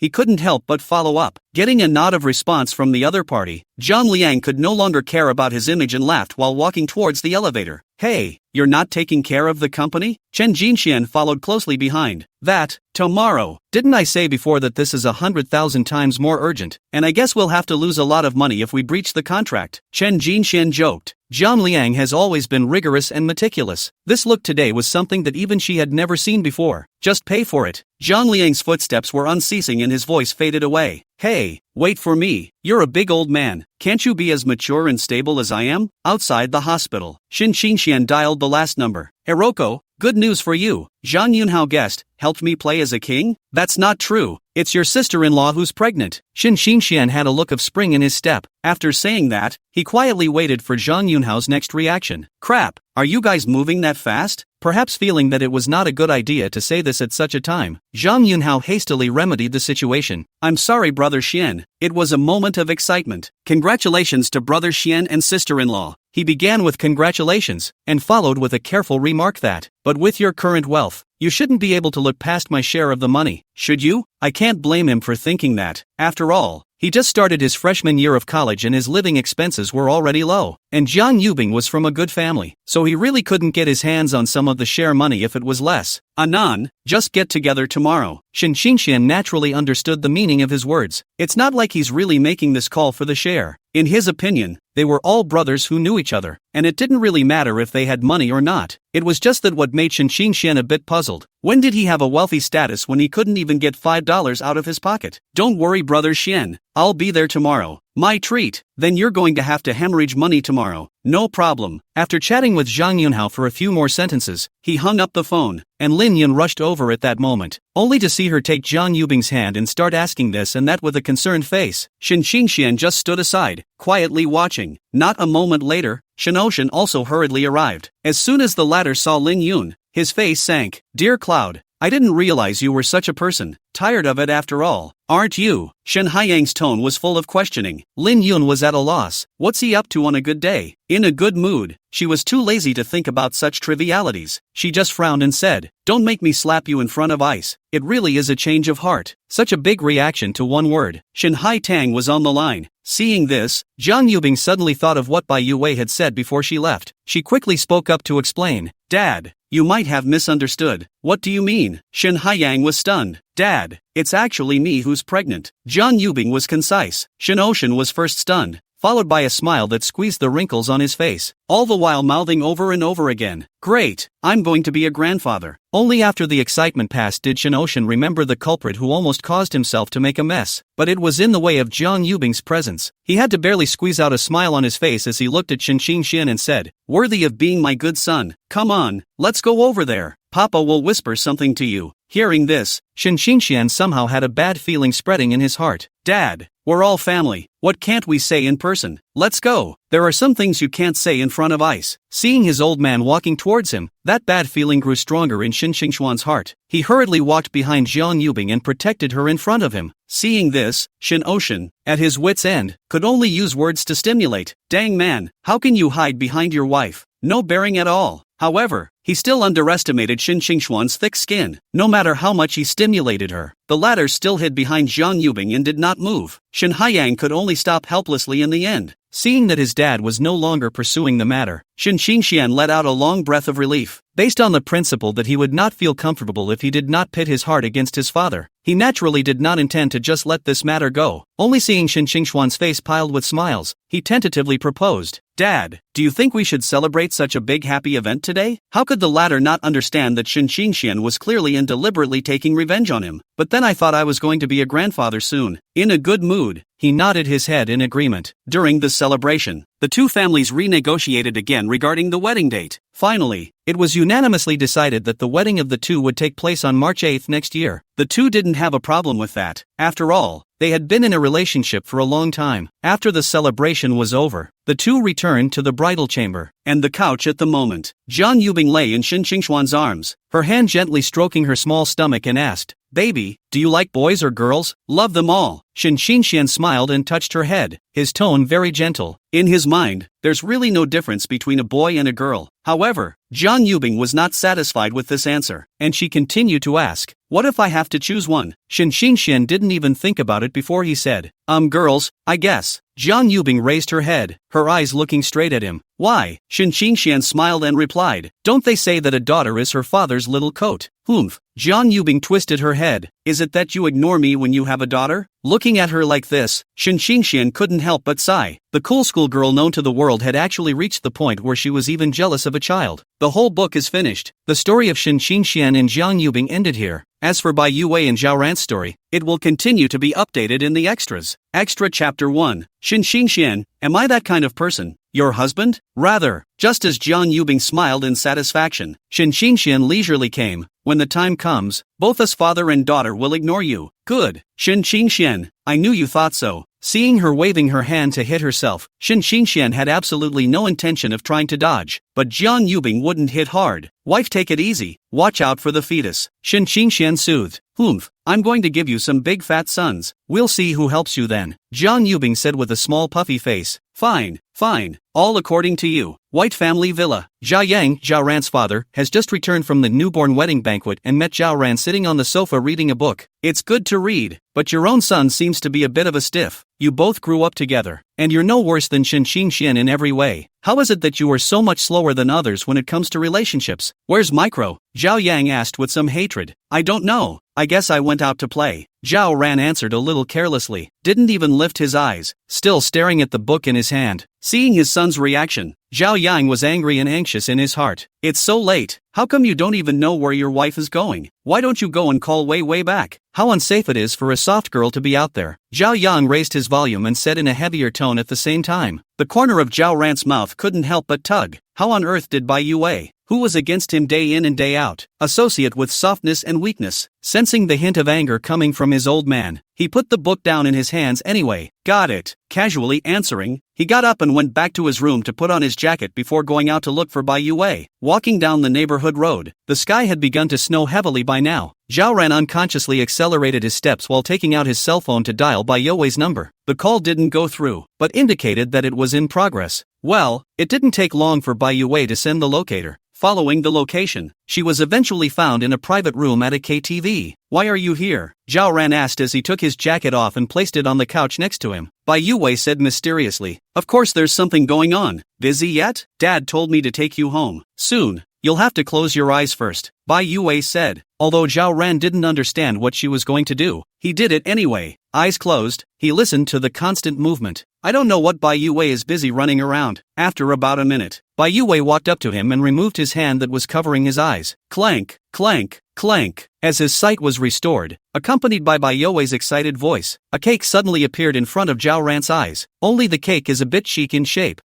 he couldn't help but follow up. Getting a nod of response from the other party, Zhang Liang could no longer care about his image and laughed while walking towards the elevator. Hey, you're not taking care of the company? Chen Jinxian followed closely behind. That, tomorrow. Didn't I say before that this is 100,000 times more urgent, and I guess we'll have to lose a lot of money if we breach the contract? Chen Jinxian joked. Zhang Liang has always been rigorous and meticulous. This look today was something that even she had never seen before. Just pay for it. Zhang Liang's footsteps were unceasing and his voice faded away. Hey, wait for me. You're a big old man. Can't you be as mature and stable as I am? Outside the hospital, Xin Xingxian dialed the last number. Hiroko, good news for you. Zhang Yunhao guest helped me play as a king? That's not true. It's your sister-in-law who's pregnant. Xin Xingxian had a look of spring in his step. After saying that, he quietly waited for Zhang Yunhao's next reaction. Crap, are you guys moving that fast? Perhaps feeling that it was not a good idea to say this at such a time, Zhang Yunhao hastily remedied the situation. I'm sorry, Brother Xian. It was a moment of excitement. Congratulations to Brother Xian and sister-in-law. He began with congratulations, and followed with a careful remark that, but with your current wealth, you shouldn't be able to look past my share of the money, should you? I can't blame him for thinking that. After all, he just started his freshman year of college and his living expenses were already low. And Jiang Yubing was from a good family, so he really couldn't get his hands on some of the share money if it was less. Anan, just get together tomorrow. Xin Xingxian naturally understood the meaning of his words. It's not like he's really making this call for the share. In his opinion, they were all brothers who knew each other, and it didn't really matter if they had money or not. It was just that what made Xin Xingxian a bit puzzled. When did he have a wealthy status when he couldn't even get $5 out of his pocket? Don't worry, Brother Xian. I'll be there tomorrow. My treat. Then you're going to have to hemorrhage money tomorrow. No problem. After chatting with Zhang Yunhao for a few more sentences, he hung up the phone, and Lin Yun rushed over at that moment, only to see her take Zhang Yubing's hand and start asking this and that with a concerned face. Xin Xingxian just stood aside, quietly watching. Not a moment later, Shinoshin also hurriedly arrived. As soon as the latter saw Lin Yun, his face sank. Dear Cloud, I didn't realize you were such a person. Tired of it after all, aren't you? Shen Haiyang's tone was full of questioning. Lin Yun was at a loss. What's he up to on a good day? In a good mood. She was too lazy to think about such trivialities. She just frowned and said, "Don't make me slap you in front of ice. It really is a change of heart." Such a big reaction to one word. Shen Hai Tang was on the line. Seeing this, Zhang Yubing suddenly thought of what Bai Yue had said before she left. She quickly spoke up to explain. Dad, you might have misunderstood. What do you mean? Shen Haiyang was stunned. Dad, it's actually me who's pregnant. Zhang Yubing was concise. Shen Ocean was first stunned, followed by a smile that squeezed the wrinkles on his face, all the while mouthing over and over again, "Great, I'm going to be a grandfather." Only after the excitement passed did Shinoshin remember the culprit who almost caused himself to make a mess, but it was in the way of Zhang Yubing's presence. He had to barely squeeze out a smile on his face as he looked at Xin Xingxian and said, "Worthy of being my good son. Come on, let's go over there. Papa will whisper something to you." Hearing this, Xin Xingxian somehow had a bad feeling spreading in his heart. Dad, we're all family. What can't we say in person? Let's go. There are some things you can't say in front of ice. Seeing his old man walking towards him, that bad feeling grew stronger in Xin Xingxuan's heart. He hurriedly walked behind Zhang Yubing and protected her in front of him. Seeing this, Xin Ocean, at his wit's end, could only use words to stimulate. Dang man, how can you hide behind your wife? No bearing at all. However, he still underestimated Xin Xingxuan's thick skin. No matter how much he stimulated her, the latter still hid behind Zhang Yubing and did not move. Shen Haiyang could only stop helplessly in the end. Seeing that his dad was no longer pursuing the matter, Xin Xingxian let out a long breath of relief. Based on the principle that he would not feel comfortable if he did not pit his heart against his father, he naturally did not intend to just let this matter go. Only seeing Xin Xingxuan's face piled with smiles, he tentatively proposed, "Dad, do you think we should celebrate such a big happy event today?" How could the latter not understand that Xin Xingxian was clearly and deliberately taking revenge on him? But then I thought I was going to be a grandfather soon. In a good mood, he nodded his head in agreement. During the celebration, the two families renegotiated again regarding the wedding date. Finally, it was unanimously decided that the wedding of the two would take place on March 8th next year. The two didn't have a problem with that. After all, they had been in a relationship for a long time. After the celebration was over, the two returned to the bridal chamber and the couch at the moment. Zhang Yubing lay in Xin Xingxuan's arms, her hand gently stroking her small stomach and asked, Baby, do you like boys or girls? Love them all. Shin Xinxian smiled and touched her head, his tone very gentle. In his mind, there's really no difference between a boy and a girl. However, Zhang Yubing was not satisfied with this answer, and she continued to ask, what if I have to choose one? Shin Xinxian didn't even think about it before he said, girls, I guess. Zhang Yubing raised her head, her eyes looking straight at him. Why? Shin Xinxian smiled and replied, don't they say that a daughter is her father's little coat? Humph. Zhang Yubing twisted her head. Is it that you ignore me when you have a daughter? Looking at her like this, Shin Xinxian couldn't help but sigh. The cool schoolgirl known to the world had actually reached the point where she was even jealous of a child. The whole book is finished. The story of Shin Xinxian and Zhang Yubing ended here. As for Bai Yue and Zhao Ran's story, it will continue to be updated in the extras. Extra Chapter 1. Shin Xinxian, am I that kind of person? Your husband? Rather. Just as Zhang Yubing smiled in satisfaction, Shin Xinxian leisurely came. When the time comes, both us father and daughter will ignore you. Good. Shin Xinxian, I knew you thought so. Seeing her waving her hand to hit herself, Shin Xinxian had absolutely no intention of trying to dodge. But Zhang Yubing wouldn't hit hard. Wife, take it easy. Watch out for the fetus. Shin Xinxian soothed. Humph. I'm going to give you some big fat sons. We'll see who helps you then. Zhang Yubing said with a small puffy face. Fine, fine. All according to you. White Family Villa. Zhao Yang, Zhao Ran's father, has just returned from the newborn wedding banquet and met Zhao Ran sitting on the sofa reading a book. It's good to read, but your own son seems to be a bit of a stiff. You both grew up together, and you're no worse than Shin Xinxian in every way. How is it that you are so much slower than others when it comes to relationships? Where's Micro? Zhao Yang asked with some hatred. I don't know. I guess I went out to play. Zhao Ran answered a little carelessly, didn't even lift his eyes, still staring at the book in his hand. Seeing his son's reaction, Zhao Yang was angry and anxious in his heart. It's so late. How come you don't even know where your wife is going? Why don't you go and call way back? How unsafe it is for a soft girl to be out there. Zhao Yang raised his volume and said in a heavier tone at the same time. The corner of Zhao Ran's mouth couldn't help but tug. How on earth did Bai Yue, who was against him day in and day out, associate with softness and weakness? Sensing the hint of anger coming from his old man, he put the book down in his hands anyway. Got it. Casually answering, he got up and went back to his room to put on his jacket before going out to look for Bai Yue. Walking down the neighborhood road, the sky had begun to snow heavily by now. Zhao Ran unconsciously accelerated his steps while taking out his cell phone to dial Bai Yue's number. The call didn't go through, but indicated that it was in progress. Well, it didn't take long for Bai Yue to send the locator. Following the location, she was eventually found in a private room at a KTV. Why are you here? Zhao Ran asked as he took his jacket off and placed it on the couch next to him. Bai Yue said mysteriously, of course there's something going on. Busy yet? Dad told me to take you home. Soon. You'll have to close your eyes first, Bai Yue said. Although Zhao Ran didn't understand what she was going to do, he did it anyway. Eyes closed, he listened to the constant movement. I don't know what Bai Yue is busy running around. After about a minute, Bai Yue walked up to him and removed his hand that was covering his eyes. Clank, clank, clank. As his sight was restored, accompanied by Bai Yue's excited voice, a cake suddenly appeared in front of Zhao Ran's eyes. Only the cake is a bit chic in shape.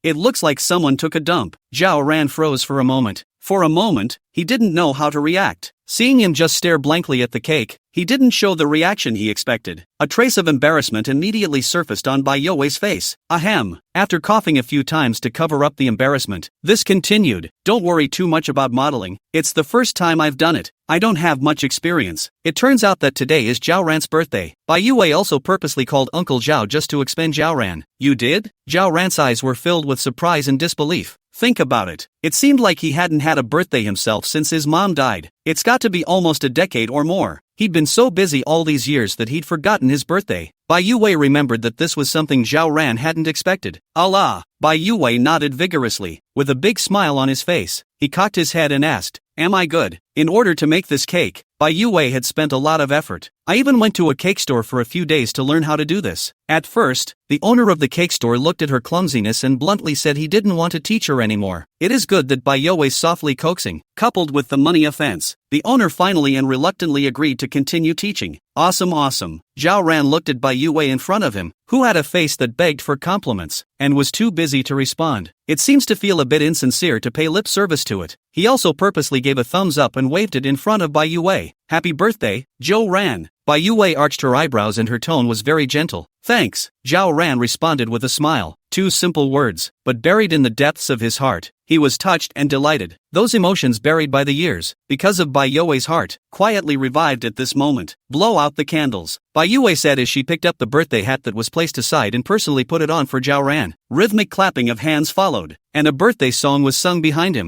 It looks like someone took a dump. Zhao Ran froze for a moment. For a moment, he didn't know how to react. Seeing him just stare blankly at the cake, he didn't show the reaction he expected. A trace of embarrassment immediately surfaced on Bai Yue's face. Ahem. After coughing a few times to cover up the embarrassment, this continued. Don't worry too much about modeling. It's the first time I've done it. I don't have much experience. It turns out that today is Zhao Ran's birthday. Bai Yue also purposely called Uncle Zhao just to expend Zhao Ran. You did? Zhao Ran's eyes were filled with surprise and disbelief. Think about it. It seemed like he hadn't had a birthday himself since his mom died. It's got to be almost a decade or more. He'd been so busy all these years that he'd forgotten his birthday. Bai Yue remembered that this was something Zhao Ran hadn't expected. Allah! Bai Yue nodded vigorously. With a big smile on his face, he cocked his head and asked, am I good? In order to make this cake, Bai Yue had spent a lot of effort. I even went to a cake store for a few days to learn how to do this. At first, the owner of the cake store looked at her clumsiness and bluntly said he didn't want to teach her anymore. It is good that Bai Yue's softly coaxing, coupled with the money offense, the owner finally and reluctantly agreed to continue teaching. Awesome. Zhao Ran looked at Bai Yue in front of him, who had a face that begged for compliments, and was too busy to respond. It seems to feel a bit insincere to pay lip service to it. He also purposely gave a thumbs up and waved it in front of Bai Yue. Happy birthday, Zhao Ran. Bai Yue arched her eyebrows and her tone was very gentle. Thanks, Zhao Ran responded with a smile. Two simple words, but buried in the depths of his heart, He was touched and delighted. Those emotions buried by the years, because of Bai Yue's heart, quietly revived at this moment. Blow out the candles, Bai Yue said as she picked up the birthday hat that was placed aside and personally put it on for Zhao Ran. Rhythmic clapping of hands followed, and a birthday song was sung behind him.